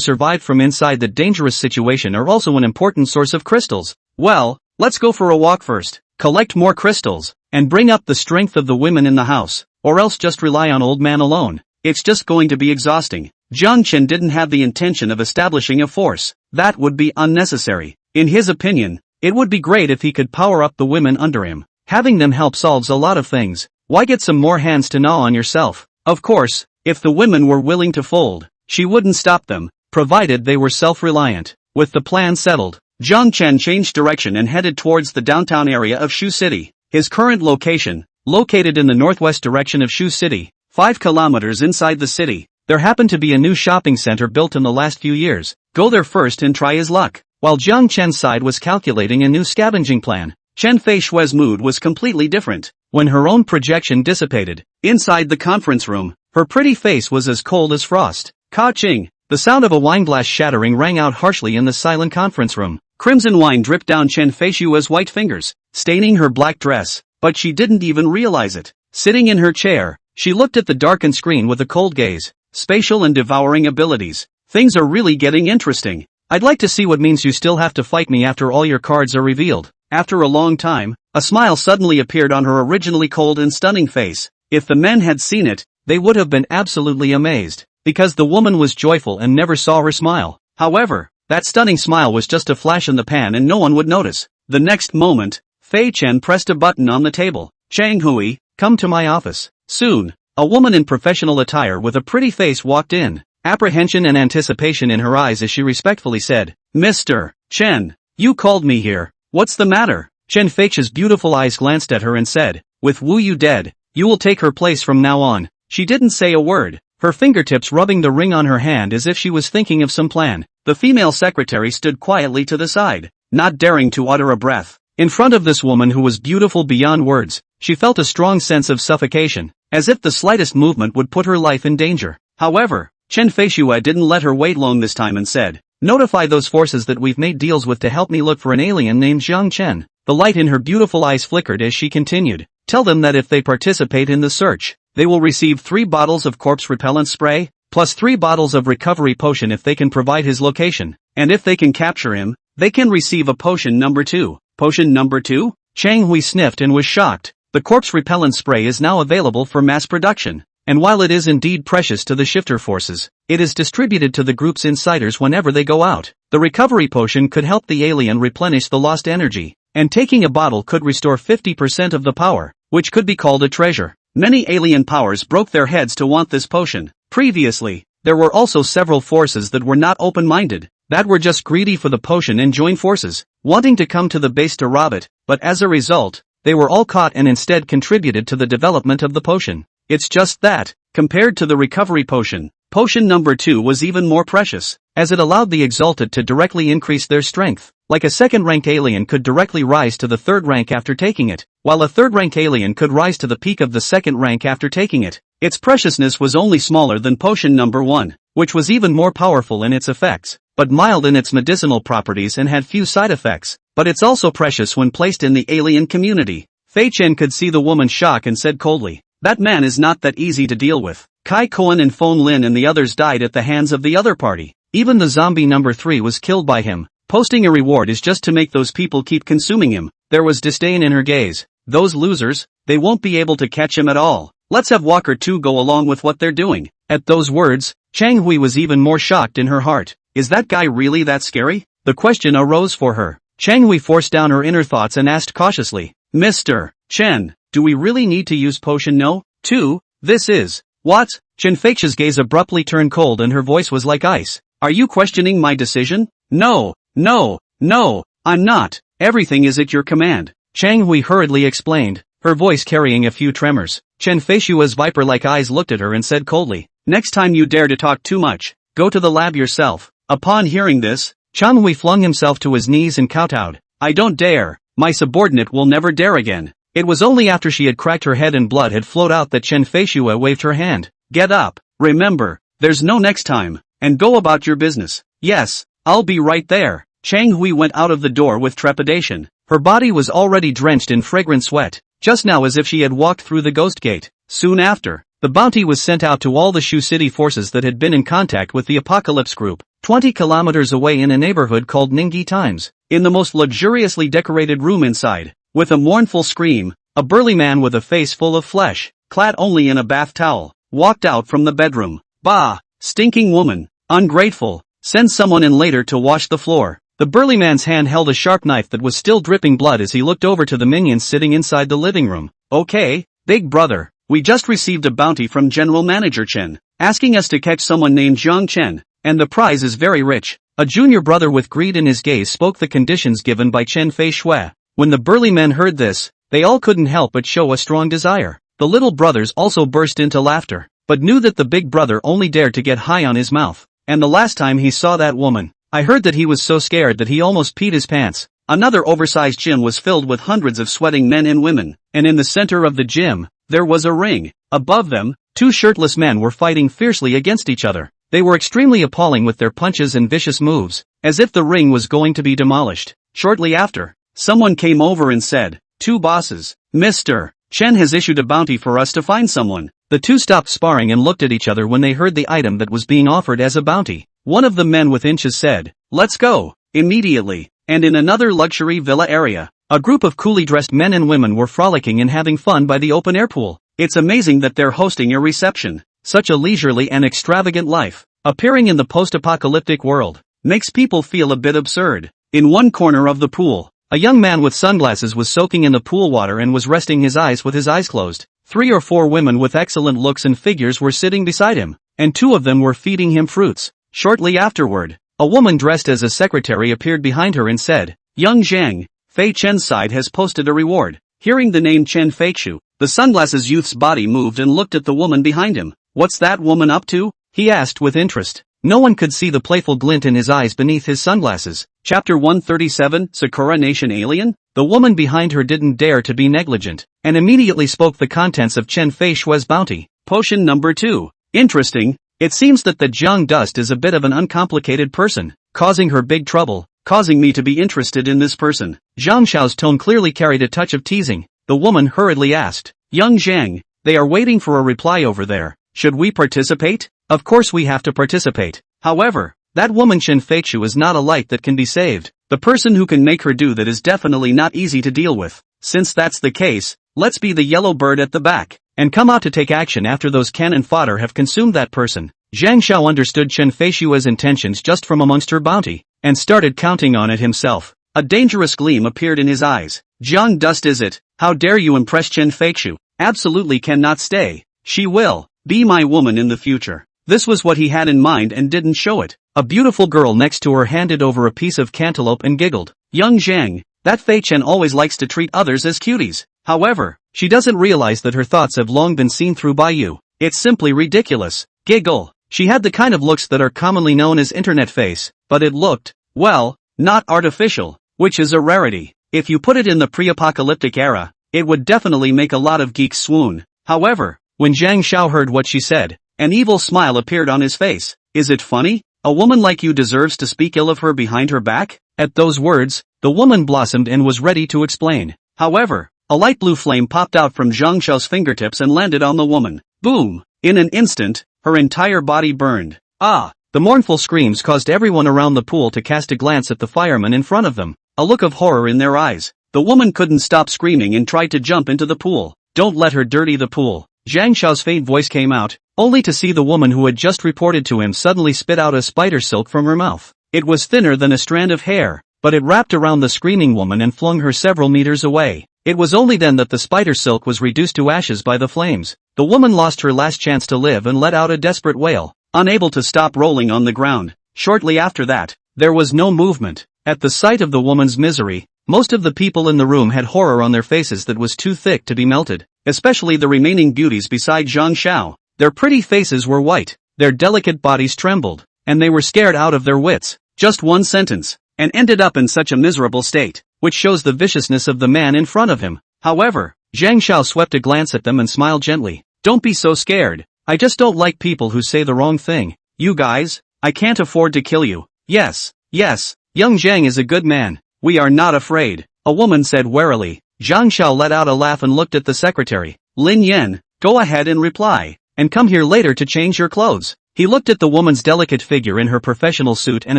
survived from inside the dangerous situation are also an important source of crystals. Well, let's go for a walk first, collect more crystals, and bring up the strength of the women in the house, or else just rely on old man alone. It's just going to be exhausting. Jiang Chen didn't have the intention of establishing a force. That would be unnecessary. In his opinion, it would be great if he could power up the women under him. Having them help solves a lot of things. Why get some more hands to gnaw on yourself? Of course, if the women were willing to fold, she wouldn't stop them, provided they were self-reliant. With the plan settled, Jiang Chen changed direction and headed towards the downtown area of Shu City. His current location, located in the northwest direction of Shu City, 5 kilometers inside the city, there happened to be a new shopping center built in the last few years. Go there first and try his luck. While Jiang Chen's side was calculating a new scavenging plan, Chen Feishue's mood was completely different. When her own projection dissipated, inside the conference room, her pretty face was as cold as frost. Ka-ching! The sound of a wineglass shattering rang out harshly in the silent conference room. Crimson wine dripped down Chen Feishue's white fingers, staining her black dress, but she didn't even realize it. Sitting in her chair, she looked at the darkened screen with a cold gaze. Spatial and devouring abilities. Things are really getting interesting. I'd like to see what means you still have to fight me after all your cards are revealed. After a long time, a smile suddenly appeared on her originally cold and stunning face. If the men had seen it, they would have been absolutely amazed, because the woman was joyful and never saw her smile. However, that stunning smile was just a flash in the pan and no one would notice. The next moment, Fei Chen pressed a button on the table. Chang Hui, come to my office. Soon, a woman in professional attire with a pretty face walked in, apprehension and anticipation in her eyes as she respectfully said, Mr. Chen, you called me here. What's the matter? Chen Feiqiu's beautiful eyes glanced at her and said, with Wu Yu dead, you will take her place from now on. She didn't say a word, her fingertips rubbing the ring on her hand as if she was thinking of some plan. The female secretary stood quietly to the side, not daring to utter a breath. In front of this woman who was beautiful beyond words, she felt a strong sense of suffocation, as if the slightest movement would put her life in danger. However, Chen Feishue didn't let her wait long this time and said, notify those forces that we've made deals with to help me look for an alien named Jiang Chen. The light in her beautiful eyes flickered as she continued. Tell them that if they participate in the search, they will receive 3 bottles of corpse repellent spray, plus 3 bottles of recovery potion if they can provide his location. And if they can capture him, they can receive a potion number 2. Potion number 2? Chang Hui sniffed and was shocked. The corpse repellent spray is now available for mass production. And while it is indeed precious to the shifter forces, it is distributed to the group's insiders whenever they go out. The recovery potion could help the alien replenish the lost energy, and taking a bottle could restore 50% of the power, which could be called a treasure. Many alien powers broke their heads to want this potion. Previously, there were also several forces that were not open-minded, that were just greedy for the potion and joined forces, wanting to come to the base to rob it, but as a result, they were all caught and instead contributed to the development of the potion. It's just that, compared to the recovery potion, potion number 2 was even more precious, as it allowed the exalted to directly increase their strength. Like a second-rank alien could directly rise to the 3rd rank after taking it, while a 3rd-rank alien could rise to the peak of the 2nd rank after taking it. Its preciousness was only smaller than potion number 1, which was even more powerful in its effects, but mild in its medicinal properties and had few side effects. But it's also precious when placed in the alien community. Fei Chen could see the woman's shock and said coldly, that man is not that easy to deal with. Kai Koan and Fon Lin and the others died at the hands of the other party. Even the zombie number 3 was killed by him. Posting a reward is just to make those people keep consuming him. There was disdain in her gaze. Those losers, they won't be able to catch him at all. Let's have Walker 2 go along with what they're doing. At those words, Chang Hui was even more shocked in her heart. Is that guy really that scary? The question arose for her. Chang Hui forced down her inner thoughts and asked cautiously, Mr. Chen, do we really need to use potion no? 2, this is. What? Chen Feixia's gaze abruptly turned cold and her voice was like ice. Are you questioning my decision? No, I'm not. Everything is at your command. Chang Hui hurriedly explained, her voice carrying a few tremors. Chen Feixia's viper-like eyes looked at her and said coldly, next time you dare to talk too much, go to the lab yourself. Upon hearing this, Chang Hui flung himself to his knees and kowtowed. I don't dare. My subordinate will never dare again. It was only after she had cracked her head and blood had flowed out that Chen Feixia waved her hand. Get up. Remember, there's no next time, and go about your business. Yes, I'll be right there. Chang Hui went out of the door with trepidation. Her body was already drenched in fragrant sweat, just now as if she had walked through the ghost gate. Soon after, the bounty was sent out to all the Shu City forces that had been in contact with the Apocalypse Group, 20 kilometers away in a neighborhood called Ningyi Times. In the most luxuriously decorated room inside, with a mournful scream, a burly man with a face full of flesh, clad only in a bath towel, walked out from the bedroom. Bah! Stinking woman! Ungrateful! Send someone in later to wash the floor. The burly man's hand held a sharp knife that was still dripping blood as he looked over to the minions sitting inside the living room. Okay, big brother, we just received a bounty from General Manager Chen, asking us to catch someone named Zhang Chen, and the prize is very rich. A junior brother with greed in his gaze spoke the conditions given by Chen Feixia. When the burly men heard this, they all couldn't help but show a strong desire. The little brothers also burst into laughter, but knew that the big brother only dared to get high on his mouth. And the last time he saw that woman, I heard that he was so scared that he almost peed his pants. Another oversized gym was filled with hundreds of sweating men and women, and in the center of the gym, there was a ring. Above them, 2 shirtless men were fighting fiercely against each other. They were extremely appalling with their punches and vicious moves, as if the ring was going to be demolished. Shortly after, someone came over and said, 2 bosses, Mr. Chen has issued a bounty for us to find someone. The 2 stopped sparring and looked at each other when they heard the item that was being offered as a bounty. One of the men with inches said, let's go, immediately. And in another luxury villa area, a group of coolly dressed men and women were frolicking and having fun by the open air pool. It's amazing that they're hosting a reception. Such a leisurely and extravagant life, appearing in the post-apocalyptic world, makes people feel a bit absurd. In one corner of the pool, a young man with sunglasses was soaking in the pool water and was resting his eyes with his eyes closed. 3 or 4 women with excellent looks and figures were sitting beside him, and 2 of them were feeding him fruits. Shortly afterward, a woman dressed as a secretary appeared behind her and said, Young Zhang, Fei Chen's side has posted a reward. Hearing the name Chen Feixiu, the sunglasses youth's body moved and looked at the woman behind him. What's that woman up to? He asked with interest. No one could see the playful glint in his eyes beneath his sunglasses. Chapter 137, Sakura Nation Alien? The woman behind her didn't dare to be negligent, and immediately spoke the contents of Chen Feixia's bounty. Potion number 2. Interesting. It seems that the Jiang Dust is a bit of an uncomplicated person, causing her big trouble, causing me to be interested in this person. Zhang Xiao's tone clearly carried a touch of teasing. The woman hurriedly asked, Young Zhang, they are waiting for a reply over there. Should we participate? Of course we have to participate. However, that woman Chen Feixiu is not a light that can be saved. The person who can make her do that is definitely not easy to deal with. Since that's the case, let's be the yellow bird at the back, and come out to take action after those cannon fodder have consumed that person. Zhang Xiao understood Chen Feixiu's intentions just from amongst her bounty, and started counting on it himself. A dangerous gleam appeared in his eyes. Jiang Dust is it? How dare you impress Chen Feixiu? Absolutely cannot stay. She will be my woman in the future. This was what he had in mind and didn't show it. A beautiful girl next to her handed over a piece of cantaloupe and giggled. Young Zhang, that Fei Chen always likes to treat others as cuties. However, she doesn't realize that her thoughts have long been seen through by you. It's simply ridiculous. Giggle. She had the kind of looks that are commonly known as internet face, but it looked, well, not artificial, which is a rarity. If you put it in the pre-apocalyptic era, it would definitely make a lot of geeks swoon. However, when Zhang Xiao heard what she said, an evil smile appeared on his face. Is it funny? A woman like you deserves to speak ill of her behind her back? At those words, the woman blossomed and was ready to explain. However, a light blue flame popped out from Zhang Xiao's fingertips and landed on the woman. Boom! In an instant, her entire body burned. Ah! The mournful screams caused everyone around the pool to cast a glance at the firemen in front of them, a look of horror in their eyes. The woman couldn't stop screaming and tried to jump into the pool. Don't let her dirty the pool. Zhang Xiao's faint voice came out, only to see the woman who had just reported to him suddenly spit out a spider silk from her mouth. It was thinner than a strand of hair, but it wrapped around the screaming woman and flung her several meters away. It was only then that the spider silk was reduced to ashes by the flames. The woman lost her last chance to live and let out a desperate wail, unable to stop rolling on the ground. Shortly after that, there was no movement. At the sight of the woman's misery, most of the people in the room had horror on their faces that was too thick to be melted, especially the remaining beauties beside Zhang Xiao. Their pretty faces were white, their delicate bodies trembled, and they were scared out of their wits. Just one sentence, and ended up in such a miserable state, which shows the viciousness of the man in front of him. However, Zhang Xiao swept a glance at them and smiled gently. Don't be so scared, I just don't like people who say the wrong thing. You guys, I can't afford to kill you. Yes, young Zhang is a good man. We are not afraid, a woman said warily. Zhang Xiao let out a laugh and looked at the secretary. Lin Yan, go ahead and reply, and come here later to change your clothes. He looked at the woman's delicate figure in her professional suit and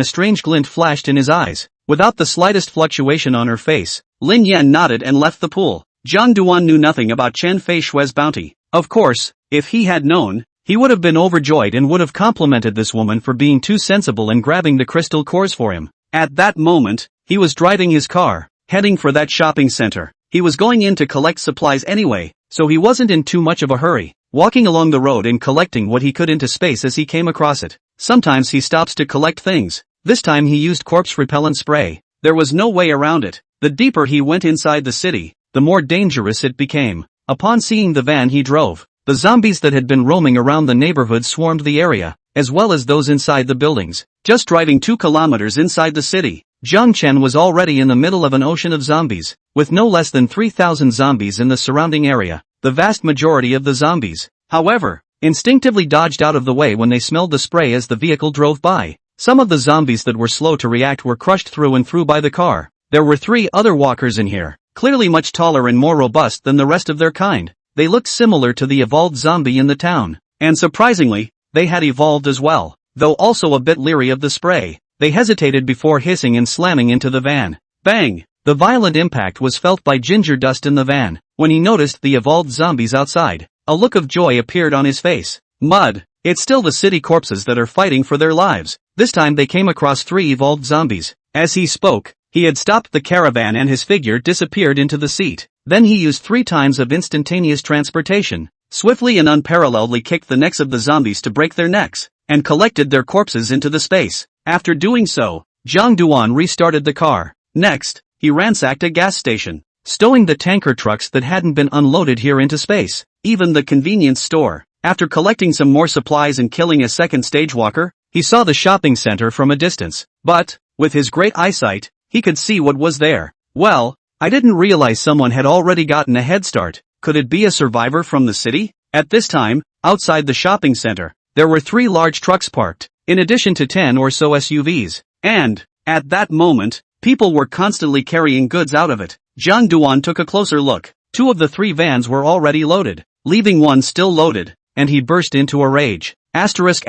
a strange glint flashed in his eyes. Without the slightest fluctuation on her face, Lin Yan nodded and left the pool. Zhang Duan knew nothing about Chen Fei Shui's bounty. Of course, if he had known, he would have been overjoyed and would have complimented this woman for being too sensible and grabbing the crystal cores for him. At that moment, he was driving his car, heading for that shopping center. He was going in to collect supplies anyway, so he wasn't in too much of a hurry, walking along the road and collecting what he could into space as he came across it. Sometimes he stops to collect things. This time he used corpse repellent spray. There was no way around it. The deeper he went inside the city, the more dangerous it became. Upon seeing the van he drove, the zombies that had been roaming around the neighborhood swarmed the area, as well as those inside the buildings. Just driving 2 kilometers inside the city, Zhang Chen was already in the middle of an ocean of zombies, with no less than 3,000 zombies in the surrounding area. The vast majority of the zombies, however, instinctively dodged out of the way when they smelled the spray as the vehicle drove by. Some of the zombies that were slow to react were crushed through and through by the car. There were 3 other walkers in here, clearly much taller and more robust than the rest of their kind. They looked similar to the evolved zombie in the town, and surprisingly, they had evolved as well, though also a bit leery of the spray. They hesitated before hissing and slamming into the van. Bang! The violent impact was felt by Ginger Dust in the van. When he noticed the evolved zombies outside, a look of joy appeared on his face. Mud! It's still the city corpses that are fighting for their lives. This time they came across 3 evolved zombies. As he spoke, he had stopped the caravan and his figure disappeared into the seat. Then he used 3 times of instantaneous transportation, swiftly and unparalleledly kicked the necks of the zombies to break their necks, and collected their corpses into the space. After doing so, Zhang Duan restarted the car. Next, he ransacked a gas station, stowing the tanker trucks that hadn't been unloaded here into space, even the convenience store. After collecting some more supplies and killing a second stage walker, he saw the shopping center from a distance. But, with his great eyesight, he could see what was there. Well, I didn't realize someone had already gotten a head start. Could it be a survivor from the city? At this time, outside the shopping center, there were 3 large trucks parked, in addition to 10 or so SUVs. And, at that moment, people were constantly carrying goods out of it. Zhang Duan took a closer look. 2 of the 3 vans were already loaded, leaving one still loaded, and he burst into a rage. Asterisk.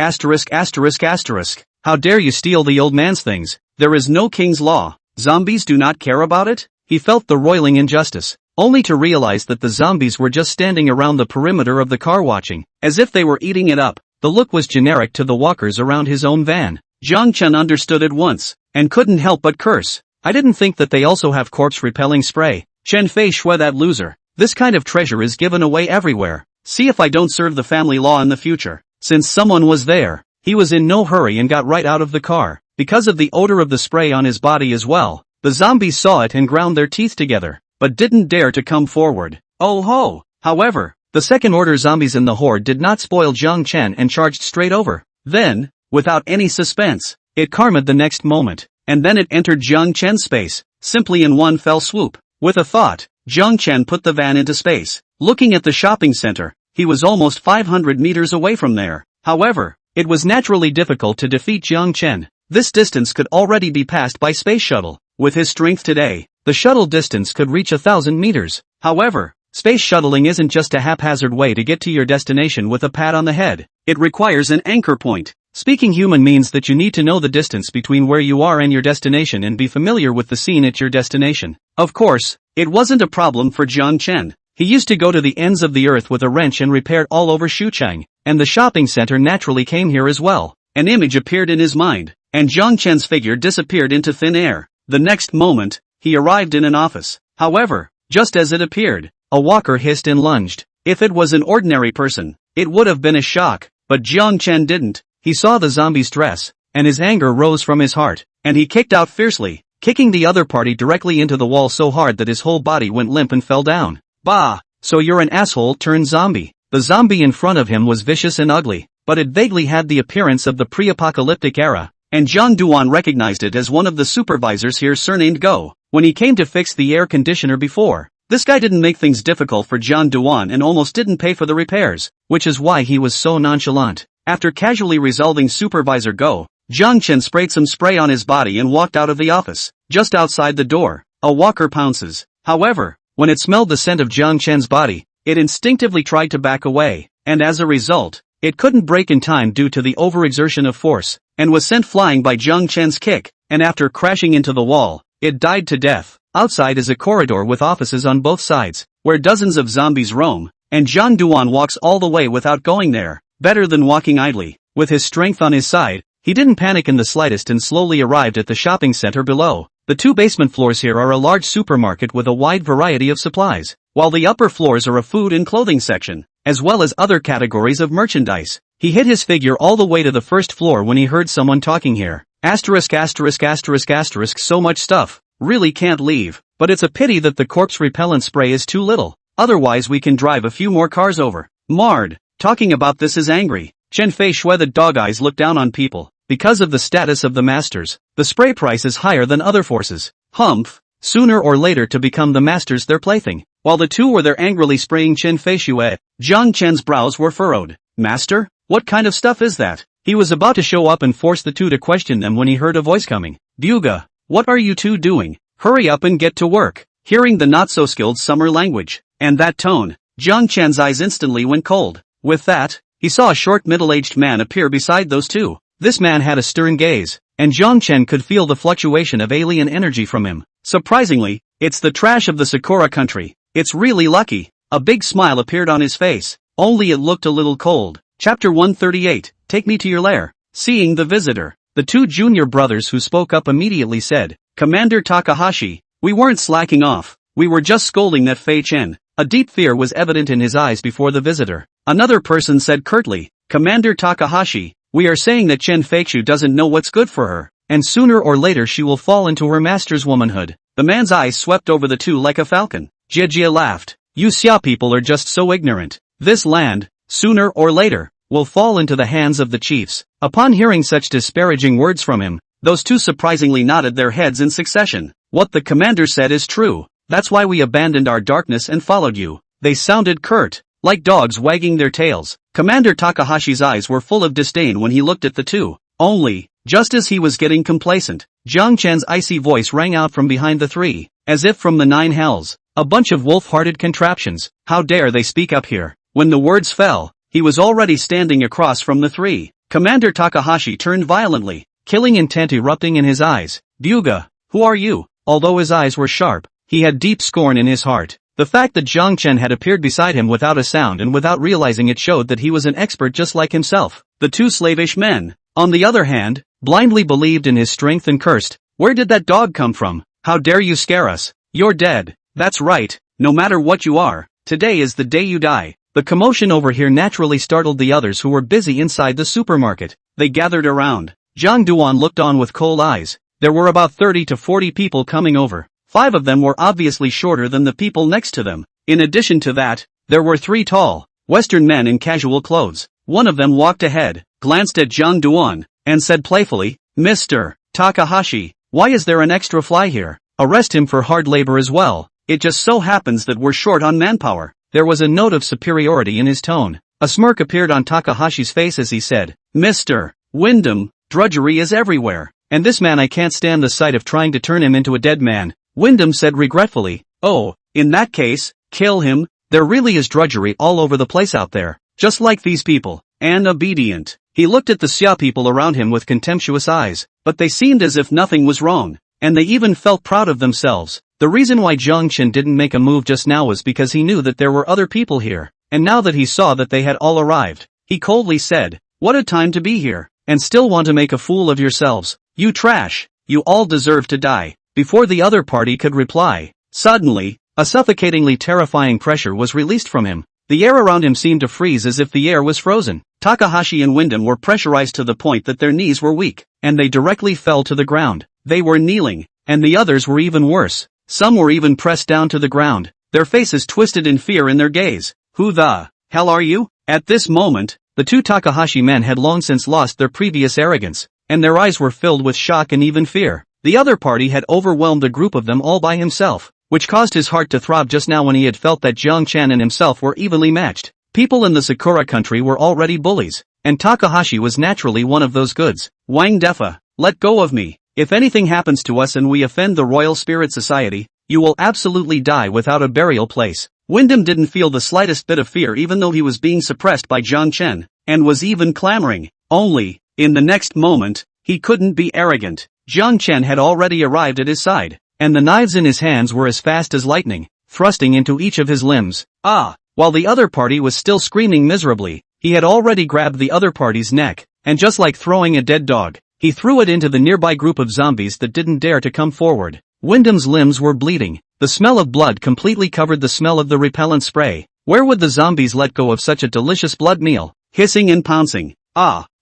How dare you steal the old man's things? There is no king's law. Zombies do not care about it? He felt the roiling injustice, only to realize that the zombies were just standing around the perimeter of the car watching, as if they were eating it up. The look was generic to the walkers around his own van. Zhang Chen understood at once, and couldn't help but curse. I didn't think that they also have corpse-repelling spray. Chen Fei Shui, that loser. This kind of treasure is given away everywhere. See if I don't serve the family law in the future. Since someone was there, he was in no hurry and got right out of the car. Because of the odor of the spray on his body as well, the zombies saw it and ground their teeth together, but didn't dare to come forward. Oh ho! However, the second-order zombies in the horde did not spoil Zhang Chen and charged straight over. Then, without any suspense, it karma'd the next moment, and then it entered Zhang Chen's space, simply in one fell swoop. With a thought, Zhang Chen put the van into space. Looking at the shopping center, he was almost 500 meters away from there. However, it was naturally difficult to defeat Zhang Chen. This distance could already be passed by space shuttle. With his strength today, the shuttle distance could reach 1,000 meters. However, space shuttling isn't just a haphazard way to get to your destination with a pat on the head. It requires an anchor point. Speaking human means that you need to know the distance between where you are and your destination and be familiar with the scene at your destination. Of course, It wasn't a problem for Jiang Chen. He used to go to the ends of the earth with a wrench and repaired all over Xuchang, and the shopping center naturally came here as well. An image appeared in his mind, and Jiang Chen's figure disappeared into thin air. The next moment, he arrived in an office. However, just as it appeared, a walker hissed and lunged. If it was an ordinary person, it would have been a shock, but Jiang Chen didn't. He saw the zombie's dress, and his anger rose from his heart, and he kicked out fiercely, kicking the other party directly into the wall so hard that his whole body went limp and fell down. Bah! So you're an asshole turned zombie. The zombie in front of him was vicious and ugly, but it vaguely had the appearance of the pre-apocalyptic era, and Zhang Duan recognized it as one of the supervisors here surnamed Go, when he came to fix the air conditioner before. This guy didn't make things difficult for Zhang Duan and almost didn't pay for the repairs, which is why he was so nonchalant. After casually resolving Supervisor Go, Jiang Chen sprayed some spray on his body and walked out of the office. Just outside the door, a walker pounces. However, when it smelled the scent of Jiang Chen's body, it instinctively tried to back away, and as a result, it couldn't break in time due to the overexertion of force, and was sent flying by Jiang Chen's kick, and after crashing into the wall, it died to death. Outside is a corridor with offices on both sides, where dozens of zombies roam, and Zhang Duan walks all the way without going there. Better than walking idly. With his strength on his side, he didn't panic in the slightest and slowly arrived at the shopping center below. The two basement floors here are a large supermarket with a wide variety of supplies, while the upper floors are a food and clothing section, as well as other categories of merchandise. He hit his figure all the way to the first floor when he heard someone talking here. Asterisk asterisk asterisk asterisk so much stuff. Really can't leave. But it's a pity that the corpse repellent spray is too little. Otherwise we can drive a few more cars over. Mard. Talking about this is angry. Chen Fei Shui the dog eyes look down on people. Because of the status of the masters, the spray price is higher than other forces. Humph. Sooner or later to become the masters their plaything. While the two were there angrily spraying Chen Fei Shui, Jiang Chen's brows were furrowed. Master? What kind of stuff is that? He was about to show up and force the two to question them when he heard a voice coming. Buga. What are you two doing? Hurry up and get to work. Hearing the not-so-skilled summer language, and that tone, Jiang Chen's eyes instantly went cold. With that, he saw a short middle-aged man appear beside those two. This man had a stern gaze, and Jiang Chen could feel the fluctuation of alien energy from him. Surprisingly, it's the trash of the Sakura country. It's really lucky. A big smile appeared on his face, only it looked a little cold. Chapter 138, Take me to your lair. Seeing the visitor, the two junior brothers who spoke up immediately said, Commander Takahashi, we weren't slacking off, we were just scolding that Fei Chen. A deep fear was evident in his eyes before the visitor. Another person said curtly, Commander Takahashi, we are saying that Chen Feichu doesn't know what's good for her, and sooner or later she will fall into her master's womanhood. The man's eyes swept over the two like a falcon. Jia laughed. You Xia people are just so ignorant. This land, sooner or later, will fall into the hands of the chiefs. Upon hearing such disparaging words from him, those two surprisingly nodded their heads in succession. What the commander said is true. That's why we abandoned our darkness and followed you. They sounded curt, like dogs wagging their tails. Commander Takahashi's eyes were full of disdain when he looked at the two. Only, just as he was getting complacent, Jiang Chen's icy voice rang out from behind the three, as if from the nine hells. A bunch of wolf-hearted contraptions. How dare they speak up here? When the words fell, he was already standing across from the three. Commander Takahashi turned violently, killing intent erupting in his eyes. Buga, who are you? Although his eyes were sharp, he had deep scorn in his heart. The fact that Jiang Chen had appeared beside him without a sound and without realizing it showed that he was an expert just like himself. The two slavish men, on the other hand, blindly believed in his strength and cursed, Where did that dog come from? How dare you scare us? You're dead. That's right, no matter what you are, today is the day you die. The commotion over here naturally startled the others who were busy inside the supermarket. They gathered around. Zhang Duan looked on with cold eyes. There were about 30 to 40 people coming over. 5 of them were obviously shorter than the people next to them. In addition to that, there were 3 tall, Western men in casual clothes. One of them walked ahead, glanced at Zhang Duan, and said playfully, Mr. Takahashi, why is there an extra fly here? Arrest him for hard labor as well. It just so happens that we're short on manpower. There was a note of superiority in his tone. A smirk appeared on Takahashi's face as he said, Mr. Wyndham, drudgery is everywhere, and this man I can't stand the sight of trying to turn him into a dead man. Wyndham said regretfully, Oh, in that case, kill him. There really is drudgery all over the place out there, just like these people. And obedient. He looked at the Xia people around him with contemptuous eyes, but they seemed as if nothing was wrong, and they even felt proud of themselves. The reason why Jiang Chen didn't make a move just now was because he knew that there were other people here, and now that he saw that they had all arrived, he coldly said, "What a time to be here, and still want to make a fool of yourselves, you trash, you all deserve to die." Before the other party could reply, suddenly, a suffocatingly terrifying pressure was released from him. The air around him seemed to freeze as if the air was frozen. Takahashi and Wyndham were pressurized to the point that their knees were weak, and they directly fell to the ground. They were kneeling, and the others were even worse. Some were even pressed down to the ground, their faces twisted in fear in their gaze. "Who the hell are you?" At this moment, the two Takahashi men had long since lost their previous arrogance, and their eyes were filled with shock and even fear. The other party had overwhelmed a group of them all by himself, which caused his heart to throb just now when he had felt that Jiang Chen and himself were evenly matched. People in the Sakura country were already bullies, and Takahashi was naturally one of those goods. "Wang Defa, let go of me. If anything happens to us and we offend the Royal Spirit Society, you will absolutely die without a burial place." Wyndham didn't feel the slightest bit of fear even though he was being suppressed by Jiang Chen, and was even clamoring. Only, in the next moment, he couldn't be arrogant. Jiang Chen had already arrived at his side, and the knives in his hands were as fast as lightning, thrusting into each of his limbs. While the other party was still screaming miserably, he had already grabbed the other party's neck, and just like throwing a dead dog, he threw it into the nearby group of zombies that didn't dare to come forward. Wyndham's limbs were bleeding. The smell of blood completely covered the smell of the repellent spray. Where would the zombies let go of such a delicious blood meal? Hissing and pouncing.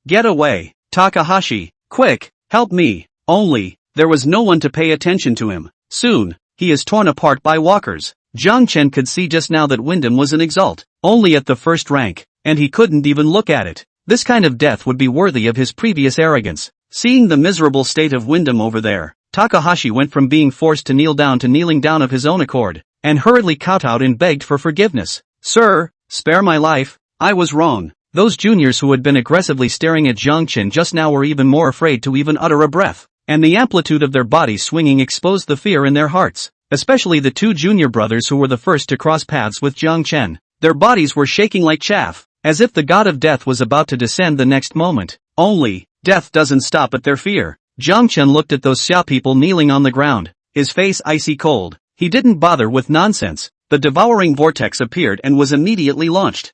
Get away, Takahashi, quick, help me. Only, there was no one to pay attention to him. Soon, he is torn apart by walkers. Jiang Chen could see just now that Wyndham was an exalt, only at the first rank, and he couldn't even look at it. This kind of death would be worthy of his previous arrogance. Seeing the miserable state of Wyndham over there, Takahashi went from being forced to kneel down to kneeling down of his own accord, and hurriedly kowtowed and begged for forgiveness. "Sir, spare my life, I was wrong." Those juniors who had been aggressively staring at Jiang Chen just now were even more afraid to even utter a breath, and the amplitude of their bodies swinging exposed the fear in their hearts, especially the two junior brothers who were the first to cross paths with Jiang Chen. Their bodies were shaking like chaff, as if the god of death was about to descend the next moment. Only, death doesn't stop at their fear. Jiang Chen looked at those Xia people kneeling on the ground, his face icy cold. He didn't bother with nonsense. The devouring vortex appeared and was immediately launched.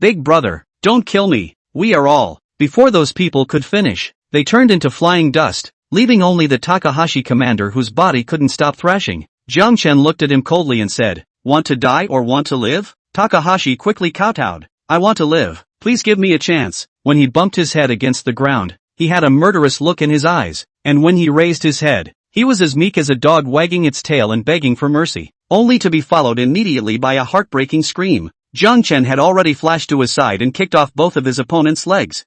Big brother, don't kill me, we are all. Before those people could finish, they turned into flying dust, leaving only the Takahashi commander whose body couldn't stop thrashing. Jiang Chen looked at him coldly and said, "Want to die or want to live?" Takahashi quickly kowtowed. "I want to live, please give me a chance." When he bumped his head against the ground, he had a murderous look in his eyes, and when he raised his head, he was as meek as a dog wagging its tail and begging for mercy, only to be followed immediately by a heartbreaking scream. Jiang Chen had already flashed to his side and kicked off both of his opponent's legs.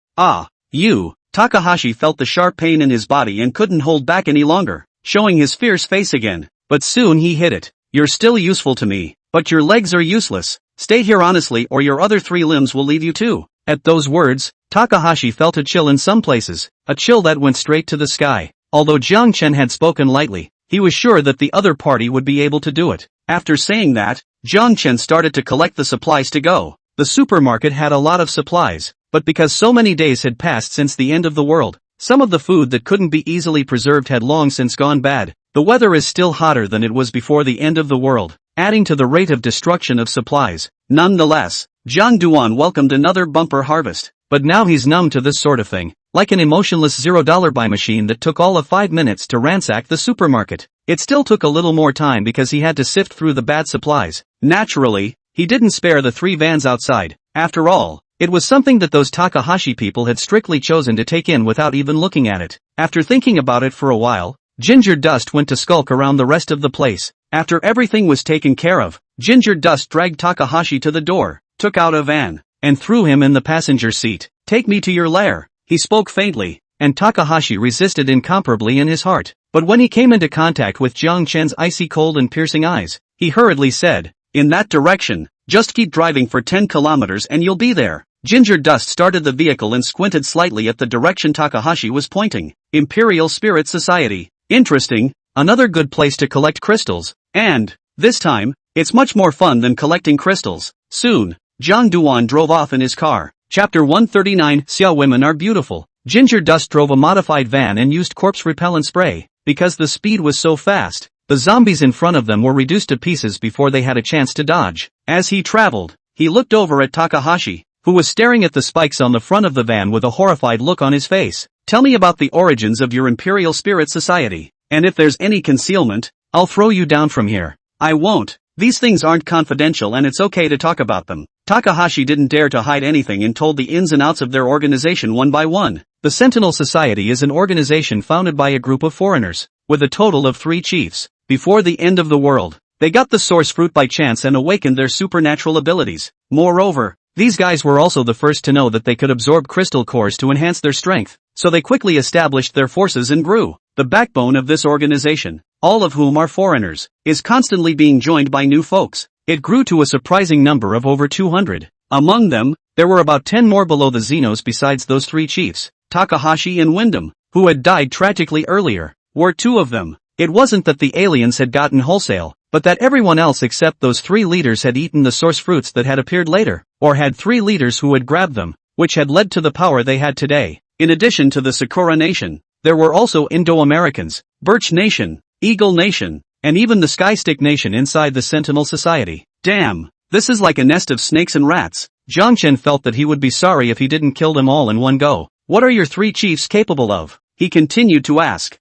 Takahashi felt the sharp pain in his body and couldn't hold back any longer, showing his fierce face again. But soon he hit it. "You're still useful to me, but your legs are useless. Stay here honestly or your other three limbs will leave you too." At those words, Takahashi felt a chill in some places, a chill that went straight to the sky. Although Jiang Chen had spoken lightly, he was sure that the other party would be able to do it. After saying that, Jiang Chen started to collect the supplies to go. The supermarket had a lot of supplies, but because so many days had passed since the end of the world, some of the food that couldn't be easily preserved had long since gone bad. The weather is still hotter than it was before the end of the world, adding to the rate of destruction of supplies. Nonetheless, Zhang Duan welcomed another bumper harvest, but now he's numb to this sort of thing, like an emotionless $0 buy machine that took all of 5 minutes to ransack the supermarket. It still took a little more time because he had to sift through the bad supplies. Naturally, he didn't spare the 3 vans outside. After all, it was something that those Takahashi people had strictly chosen to take in without even looking at it. After thinking about it for a while, Ginger Dust went to skulk around the rest of the place. After everything was taken care of, Ginger Dust dragged Takahashi to the door, took out a van, and threw him in the passenger seat. "Take me to your lair," he spoke faintly, and Takahashi resisted incomparably in his heart. But when he came into contact with Jiang Chen's icy cold and piercing eyes, he hurriedly said, "In that direction, just keep driving for 10 kilometers and you'll be there." Ginger Dust started the vehicle and squinted slightly at the direction Takahashi was pointing. Imperial Spirit Society. Interesting, another good place to collect crystals, and, this time, it's much more fun than collecting crystals. Soon, Zhang Duan drove off in his car. Chapter 139, Xia Women Are Beautiful. Ginger Dust drove a modified van and used corpse repellent spray. Because the speed was so fast, The zombies in front of them were reduced to pieces before they had a chance to dodge. As he traveled, he looked over at Takahashi, who was staring at the spikes on the front of the van with a horrified look on his face. Tell me about the origins of your Imperial Spirit Society, and if there's any concealment, I'll throw you down from here. I won't. These things aren't confidential and it's okay to talk about them. Takahashi didn't dare to hide anything and told the ins and outs of their organization one by one. The Sentinel Society is an organization founded by a group of foreigners, with a total of 3 chiefs. Before the end of the world, they got the source fruit by chance and awakened their supernatural abilities. Moreover, these guys were also the first to know that they could absorb crystal cores to enhance their strength, so they quickly established their forces and grew. The backbone of this organization, all of whom are foreigners, is constantly being joined by new folks. It grew to a surprising number of over 200. Among them, there were about 10 more below the Xenos besides those 3 chiefs. Takahashi and Wyndham, who had died tragically earlier, were 2 of them. It wasn't that the aliens had gotten wholesale, but that everyone else except those 3 leaders had eaten the source fruits that had appeared later, or had 3 leaders who had grabbed them, which had led to the power they had today. In addition to the Sakura Nation, there were also Indo-Americans, Birch Nation, Eagle Nation, and even the Skystick Nation inside the Sentinel Society. Damn, this is like a nest of snakes and rats. Jiang Chen felt that he would be sorry if he didn't kill them all in one go. What are your 3 chiefs capable of? He continued to ask.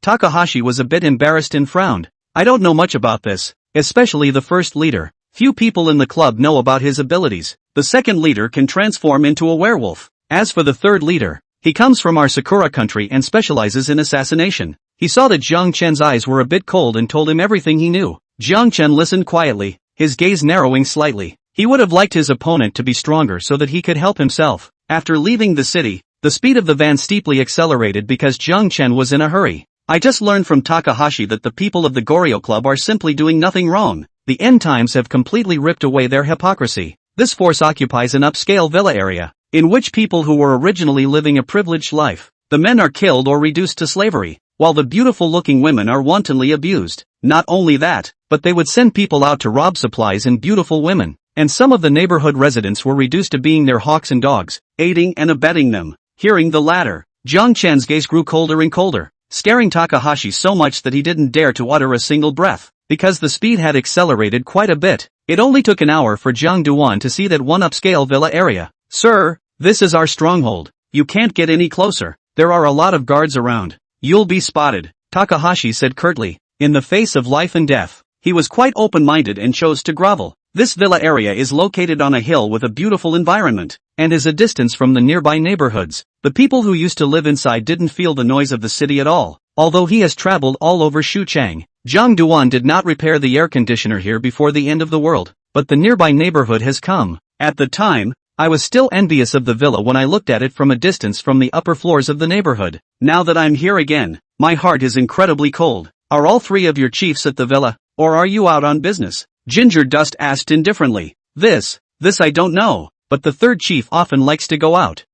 Takahashi was a bit embarrassed and frowned. I don't know much about this, especially the first leader. Few people in the club know about his abilities. The second leader can transform into a werewolf. As for the third leader, he comes from our Sakura country and specializes in assassination. He saw that Jiang Chen's eyes were a bit cold and told him everything he knew. Jiang Chen listened quietly, his gaze narrowing slightly. He would have liked his opponent to be stronger so that he could help himself. After leaving the city, the speed of the van steeply accelerated because Jiang Chen was in a hurry. I just learned from Takahashi that the people of the Goryo Club are simply doing nothing wrong. The end times have completely ripped away their hypocrisy. This force occupies an upscale villa area, in which people who were originally living a privileged life, the men are killed or reduced to slavery, while the beautiful-looking women are wantonly abused. Not only that, but they would send people out to rob supplies and beautiful women, and some of the neighborhood residents were reduced to being their hawks and dogs, aiding and abetting them. Hearing the latter, Jiang Chen's gaze grew colder and colder, scaring Takahashi so much that he didn't dare to utter a single breath, because the speed had accelerated quite a bit. It only took an hour for Jiang Duan to see that one upscale villa area. Sir, this is our stronghold. You can't get any closer. There are a lot of guards around. You'll be spotted, Takahashi said curtly. In the face of life and death, he was quite open-minded and chose to grovel. This villa area is located on a hill with a beautiful environment, and is a distance from the nearby neighborhoods. The people who used to live inside didn't feel the noise of the city at all. Although he has traveled all over Xuchang, Jiang Duan did not repair the air conditioner here before the end of the world, but the nearby neighborhood has come. At the time, I was still envious of the villa when I looked at it from a distance from the upper floors of the neighborhood. Now that I'm here again, my heart is incredibly cold. Are all 3 of your chiefs at the villa, or are you out on business? Ginger Dust asked indifferently. This I don't know, but the third chief often likes to go out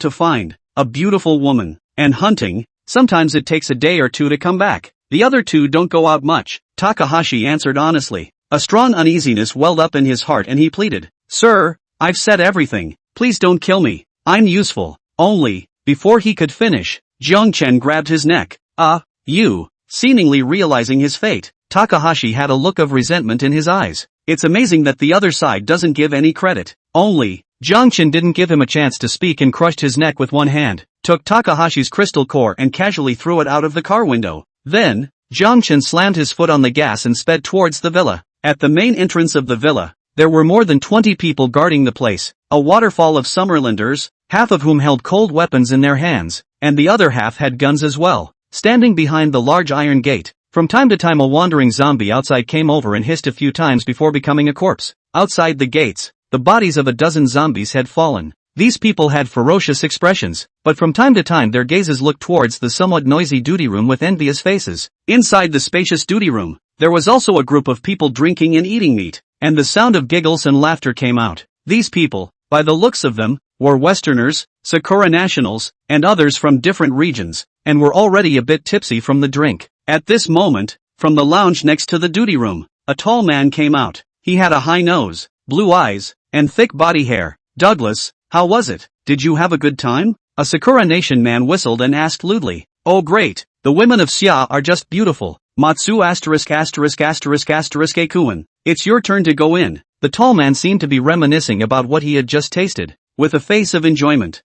to find a beautiful woman, and hunting. Sometimes it takes a day or 2 to come back. The other 2 don't go out much, Takahashi answered honestly. A strong uneasiness welled up in his heart and he pleaded. Sir, I've said everything. Please don't kill me. I'm useful. Only, before he could finish, Jiang Chen grabbed his neck. You. Seemingly realizing his fate, Takahashi had a look of resentment in his eyes. It's amazing that the other side doesn't give any credit. Only, Jiang Chen didn't give him a chance to speak and crushed his neck with one hand, took Takahashi's crystal core and casually threw it out of the car window. Then, Jiang Chen slammed his foot on the gas and sped towards the villa. At the main entrance of the villa, there were more than 20 people guarding the place, a waterfall of Summerlanders, half of whom held cold weapons in their hands, and the other half had guns as well. Standing behind the large iron gate, from time to time a wandering zombie outside came over and hissed a few times before becoming a corpse. Outside the gates, the bodies of a dozen zombies had fallen. These people had ferocious expressions, but from time to time their gazes looked towards the somewhat noisy duty room with envious faces. Inside the spacious duty room, there was also a group of people drinking and eating meat, and the sound of giggles and laughter came out. These people, by the looks of them, were Westerners, Sakura nationals, and others from different regions, and were already a bit tipsy from the drink. At this moment, from the lounge next to the duty room, a tall man came out. He had a high nose, blue eyes, and thick body hair. Douglas, how was it? Did you have a good time? A Sakura Nation man whistled and asked lewdly. Oh great, the women of Xia are just beautiful. Matsu asterisk asterisk asterisk asterisk Akuan. It's your turn to go in. The tall man seemed to be reminiscing about what he had just tasted, with a face of enjoyment.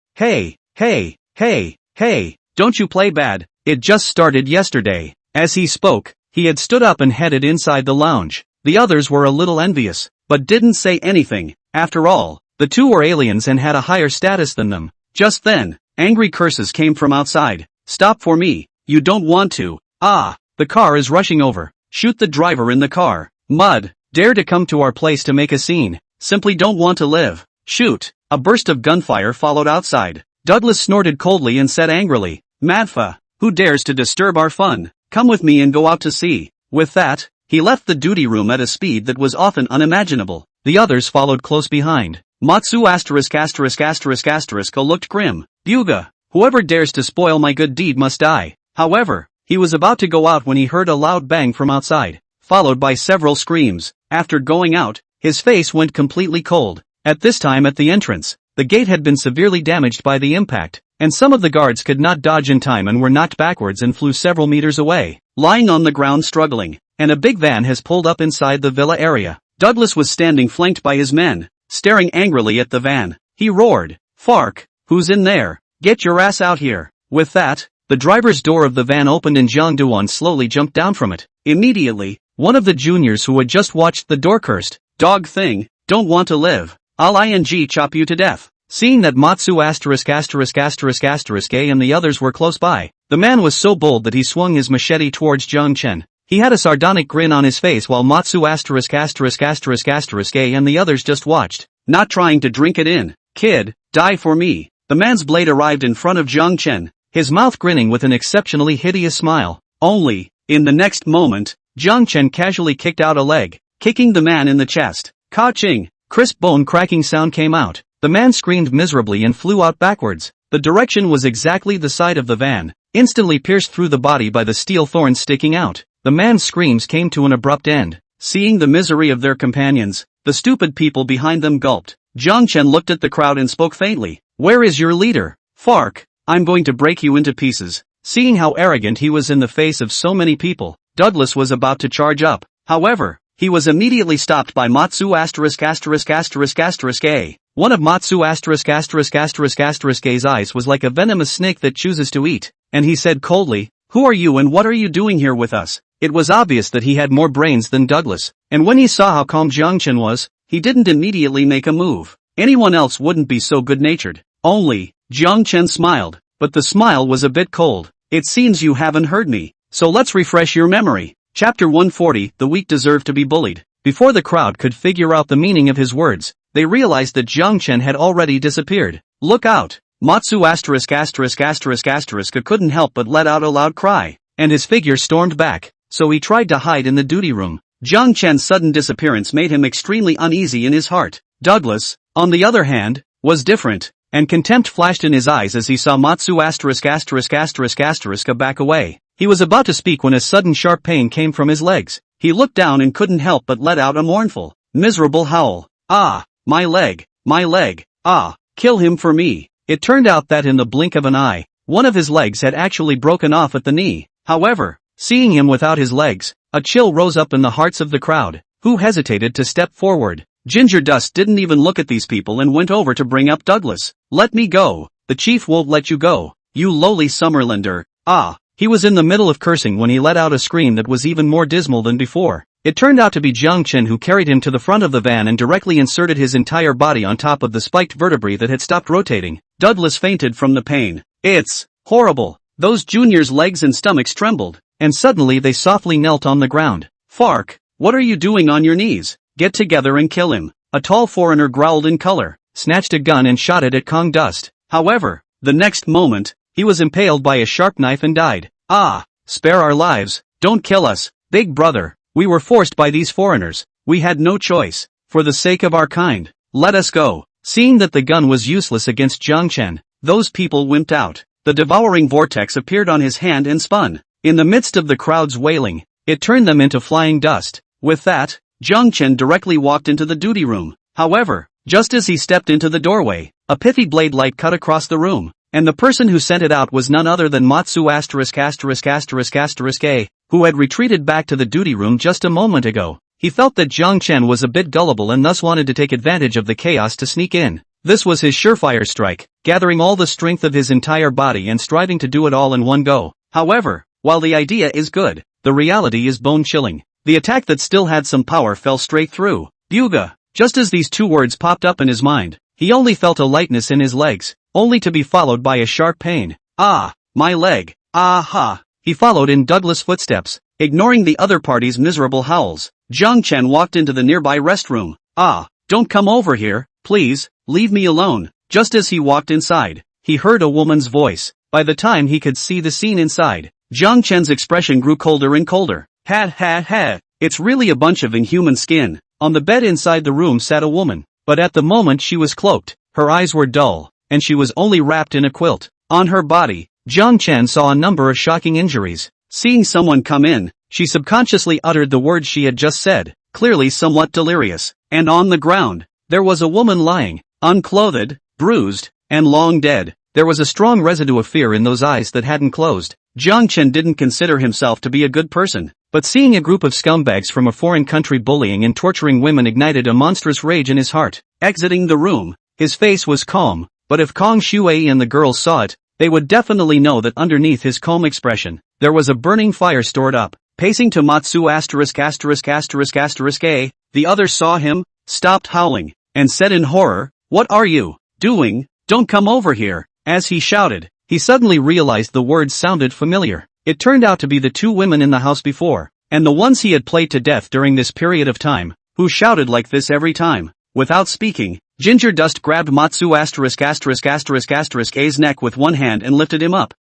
Hey, don't you play bad, it just started yesterday. As he spoke, he had stood up and headed inside the lounge. The others were a little envious, but didn't say anything. After all, the two were aliens and had a higher status than them. Just then, angry curses came from outside. Stop for me, you don't want to. Ah, the car is rushing over. Shoot the driver in the car. Mud, dare to come to our place to make a scene. Simply don't want to live. Shoot. A burst of gunfire followed outside. Douglas snorted coldly and said angrily, Manhwa, who dares to disturb our fun? Come with me and go out to sea. With that, he left the duty room at a speed that was often unimaginable. The others followed close behind. Matsu asterisk asterisk asterisk asterisk looked grim. Buga, whoever dares to spoil my good deed must die. However, he was about to go out when he heard a loud bang from outside, followed by several screams. After going out, his face went completely cold. At this time at the entrance, the gate had been severely damaged by the impact, and some of the guards could not dodge in time and were knocked backwards and flew several meters away, lying on the ground struggling, and a big van has pulled up inside the villa area. Douglas was standing flanked by his men, staring angrily at the van. He roared, Fark, who's in there? Get your ass out here. With that, the driver's door of the van opened and Zhang Duan slowly jumped down from it. Immediately, one of the juniors who had just watched the door cursed, Dog thing, don't want to live. I'll chop you to death. Seeing that Matsu asterisk asterisk asterisk asterisk A and the others were close by, the man was so bold that he swung his machete towards Zhang Chen. He had a sardonic grin on his face while Matsu asterisk asterisk asterisk asterisk A and the others just watched, not trying to drink it in. Kid, die for me. The man's blade arrived in front of Zhang Chen, his mouth grinning with an exceptionally hideous smile. Only, in the next moment, Zhang Chen casually kicked out a leg, kicking the man in the chest. Ka-ching! Crisp bone-cracking sound came out. The man screamed miserably and flew out backwards. The direction was exactly the side of the van, instantly pierced through the body by the steel thorns sticking out. The man's screams came to an abrupt end. Seeing the misery of their companions, the stupid people behind them gulped. Zhang Chen looked at the crowd and spoke faintly. Where is your leader? Fark, I'm going to break you into pieces. Seeing how arrogant he was in the face of so many people, Douglas was about to charge up. However, he was immediately stopped by Matsu asterisk asterisk asterisk asterisk A. One of Matsu asterisk asterisk asterisk asterisk A's eyes was like a venomous snake that chooses to eat, and he said coldly, Who are you and what are you doing here with us? It was obvious that he had more brains than Douglas, and when he saw how calm Zhang Chen was, he didn't immediately make a move. Anyone else wouldn't be so good-natured. Only, Zhang Chen smiled, but the smile was a bit cold. It seems you haven't heard me, so let's refresh your memory. Chapter 140, The weak deserve to be bullied. Before the crowd could figure out the meaning of his words, they realized that Zhang Chen had already disappeared. Look out! Matsu asterisk asterisk asterisk asterisk couldn't help but let out a loud cry, and his figure stormed back, so he tried to hide in the duty room. Zhang Chen's sudden disappearance made him extremely uneasy in his heart. Douglas, on the other hand, was different, and contempt flashed in his eyes as he saw Matsu asterisk asterisk asterisk asterisk back away. He was about to speak when a sudden sharp pain came from his legs. He looked down and couldn't help but let out a mournful, miserable howl. Ah, my leg, ah, kill him for me. It turned out that in the blink of an eye, one of his legs had actually broken off at the knee. However, seeing him without his legs, a chill rose up in the hearts of the crowd, who hesitated to step forward. Ginger Dust didn't even look at these people and went over to bring up Douglas. Let me go, the chief won't let you go, you lowly Summerlander. Ah. He was in the middle of cursing when he let out a scream that was even more dismal than before. It turned out to be Zhang Chen who carried him to the front of the van and directly inserted his entire body on top of the spiked vertebrae that had stopped rotating. Douglas fainted from the pain. It's horrible. Those juniors' legs and stomachs trembled, and suddenly they softly knelt on the ground. Fark, what are you doing on your knees? Get together and kill him. A tall foreigner growled in color, snatched a gun and shot it at Kong Dust. However, the next moment, he was impaled by a sharp knife and died. Ah, spare our lives, don't kill us, big brother, we were forced by these foreigners, we had no choice, for the sake of our kind, let us go. Seeing that the gun was useless against Zhang Chen, those people wimped out. The devouring vortex appeared on his hand and spun. In the midst of the crowd's wailing, it turned them into flying dust. With that, Zhang Chen directly walked into the duty room. However, just as he stepped into the doorway, a pithy blade light cut across the room. and the person who sent it out was none other than Matsu A, who had retreated back to the duty room just a moment ago. He felt that Jiang Chen was a bit gullible and thus wanted to take advantage of the chaos to sneak in. This was his surefire strike, gathering all the strength of his entire body and striving to do it all in one go. However, while the idea is good, the reality is bone-chilling. The attack that still had some power fell straight through. Buga! Just as these two words popped up in his mind, he only felt a lightness in his legs, only to be followed by a sharp pain. Ah! My leg! Ah ha! He followed in Douglas' footsteps, ignoring the other party's miserable howls. Jiang Chen walked into the nearby restroom. Ah! Don't come over here, please, leave me alone. Just as he walked inside, he heard a woman's voice. By the time he could see the scene inside, Jiang Chen's expression grew colder and colder. Ha, it's really a bunch of inhuman skin. On the bed inside the room sat a woman, but at the moment she was cloaked, her eyes were dull, and she was only wrapped in a quilt. On her body, Jiang Chen saw a number of shocking injuries. Seeing someone come in, she subconsciously uttered the words she had just said, clearly somewhat delirious. And on the ground, there was a woman lying, unclothed, bruised, and long dead. There was a strong residue of fear in those eyes that hadn't closed. Jiang Chen didn't consider himself to be a good person, but seeing a group of scumbags from a foreign country bullying and torturing women ignited a monstrous rage in his heart. Exiting the room, his face was calm, but if Kong Shuai and the girls saw it, they would definitely know that underneath his calm expression, there was a burning fire stored up. Pacing to Matsu A, the others saw him, stopped howling, and said in horror, "What are you doing? Don't come over here." As he shouted, he suddenly realized the words sounded familiar. It turned out to be the two women in the house before, and the ones he had played to death during this period of time, who shouted like this every time. Without speaking, Ginger Dust grabbed Matsu A's neck with one hand and lifted him up.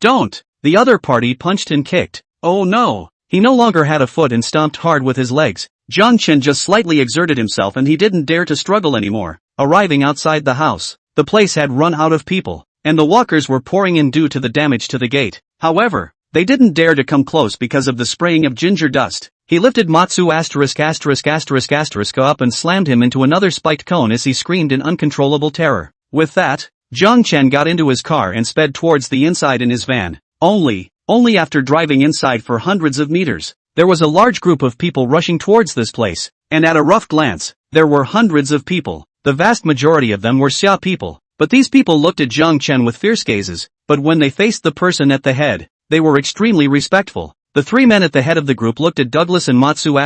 Don't! The other party punched and kicked. Oh no! He no longer had a foot and stomped hard with his legs. Jiang Chen just slightly exerted himself and he didn't dare to struggle anymore. Arriving outside the house, the place had run out of people, and the walkers were pouring in due to the damage to the gate. However, they didn't dare to come close because of the spraying of ginger dust. He lifted Matsu up and slammed him into another spiked cone as he screamed in uncontrollable terror. With that, Jiang Chen got into his car and sped towards the inside in his van. Only after driving inside for hundreds of meters, there was a large group of people rushing towards this place, and at a rough glance, there were hundreds of people. The vast majority of them were Xia people, but these people looked at Jiang Chen with fierce gazes, but when they faced the person at the head, they were extremely respectful. The three men at the head of the group looked at Douglas and Matsu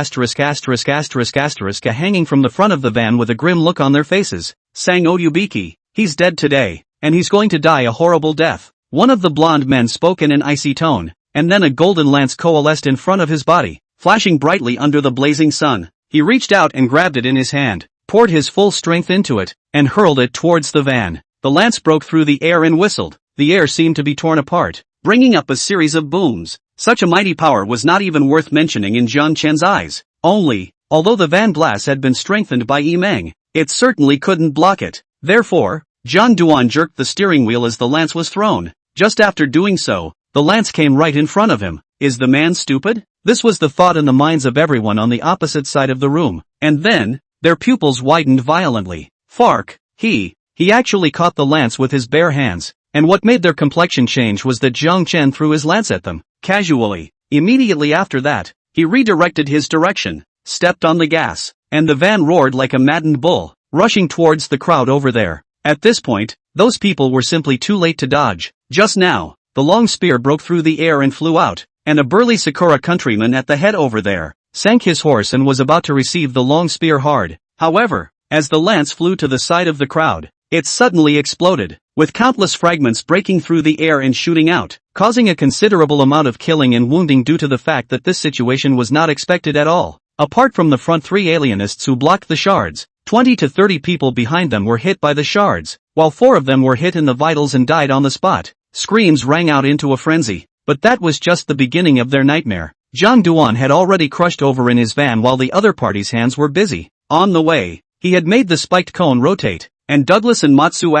hanging from the front of the van with a grim look on their faces. Sang Oyubiki, he's dead today, and he's going to die a horrible death. One of the blonde men spoke in an icy tone, and then a golden lance coalesced in front of his body, flashing brightly under the blazing sun. He reached out and grabbed it in his hand, poured his full strength into it, and hurled it towards the van. The lance broke through the air and whistled. The air seemed to be torn apart, bringing up a series of booms. Such a mighty power was not even worth mentioning in Jiang Chen's eyes. Although the van blast had been strengthened by Yimeng, it certainly couldn't block it. Therefore, Zhang Duan jerked the steering wheel as the lance was thrown. Just after doing so, the lance came right in front of him. Is the man stupid? This was the thought in the minds of everyone on the opposite side of the room. And then, their pupils widened violently. Fark, he actually caught the lance with his bare hands, and what made their complexion change was that Jiang Chen threw his lance at them, casually. Immediately after that, he redirected his direction, stepped on the gas, and the van roared like a maddened bull, rushing towards the crowd over there. At this point, those people were simply too late to dodge. Just now, the long spear broke through the air and flew out, and a burly Sakura countryman at the head over there sank his horse and was about to receive the long spear hard. However, as the lance flew to the side of the crowd, it suddenly exploded, with countless fragments breaking through the air and shooting out, causing a considerable amount of killing and wounding due to the fact that this situation was not expected at all. Apart from the front three alienists who blocked the shards, 20 to 30 people behind them were hit by the shards, while 4 of them were hit in the vitals and died on the spot. Screams rang out into a frenzy, but that was just the beginning of their nightmare. Zhang Duan had already crushed over in his van while the other party's hands were busy. On the way, he had made the spiked cone rotate, and Douglas and Matsu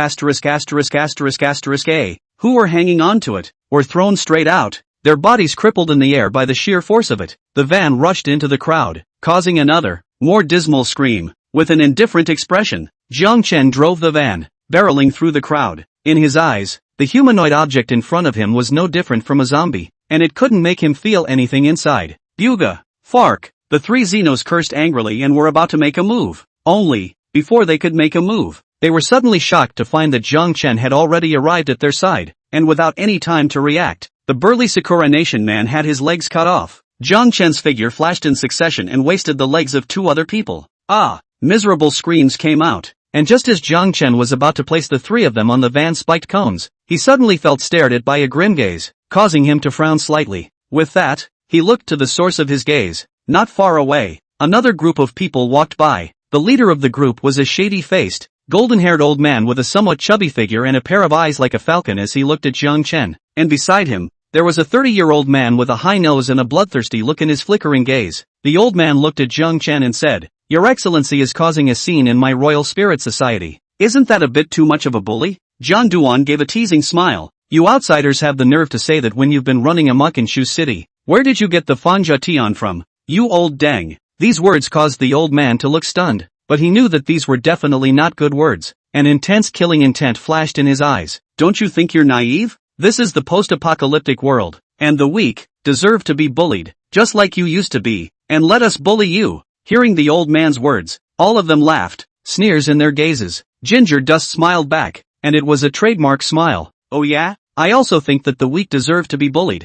who were hanging onto it, were thrown straight out, their bodies crippled in the air by the sheer force of it. The van rushed into the crowd, causing another, more dismal scream. With an indifferent expression, Jiang Chen drove the van, barreling through the crowd. In his eyes, The humanoid object in front of him was no different from a zombie, and it couldn't make him feel anything inside. Buga! Fark! The three Xenos cursed angrily and were about to make a move. Only, before they could make a move, they were suddenly shocked to find that Zhang Chen had already arrived at their side, and without any time to react, the burly Sakura Nation man had his legs cut off. Zhang Chen's figure flashed in succession and wasted the legs of two other people. Ah! Miserable screams came out, and just as Zhang Chen was about to place the three of them on the van's spiked cones, he suddenly felt stared at by a grim gaze, causing him to frown slightly. With that, he looked to the source of his gaze. Not far away, another group of people walked by. The leader of the group was a shady-faced, golden-haired old man with a somewhat chubby figure and a pair of eyes like a falcon as he looked at Zhang Chen, and beside him, there was a 30-year-old man with a high nose and a bloodthirsty look in his flickering gaze. The old man looked at Zhang Chen and said, "Your Excellency is causing a scene in my Royal Spirit Society. Isn't that a bit too much of a bully?" John Duan gave a teasing smile. "You outsiders have the nerve to say that when you've been running amok in Shu City. Where did you get the Fanja Tian from? You old dang." These words caused the old man to look stunned, but he knew that these were definitely not good words. An intense killing intent flashed in his eyes. "Don't you think you're naive? This is the post-apocalyptic world, and the weak deserve to be bullied, just like you used to be, and let us bully you." Hearing the old man's words, all of them laughed, sneers in their gazes. Ginger Dust smiled back, and it was a trademark smile. "Oh yeah? I also think that the weak deserve to be bullied.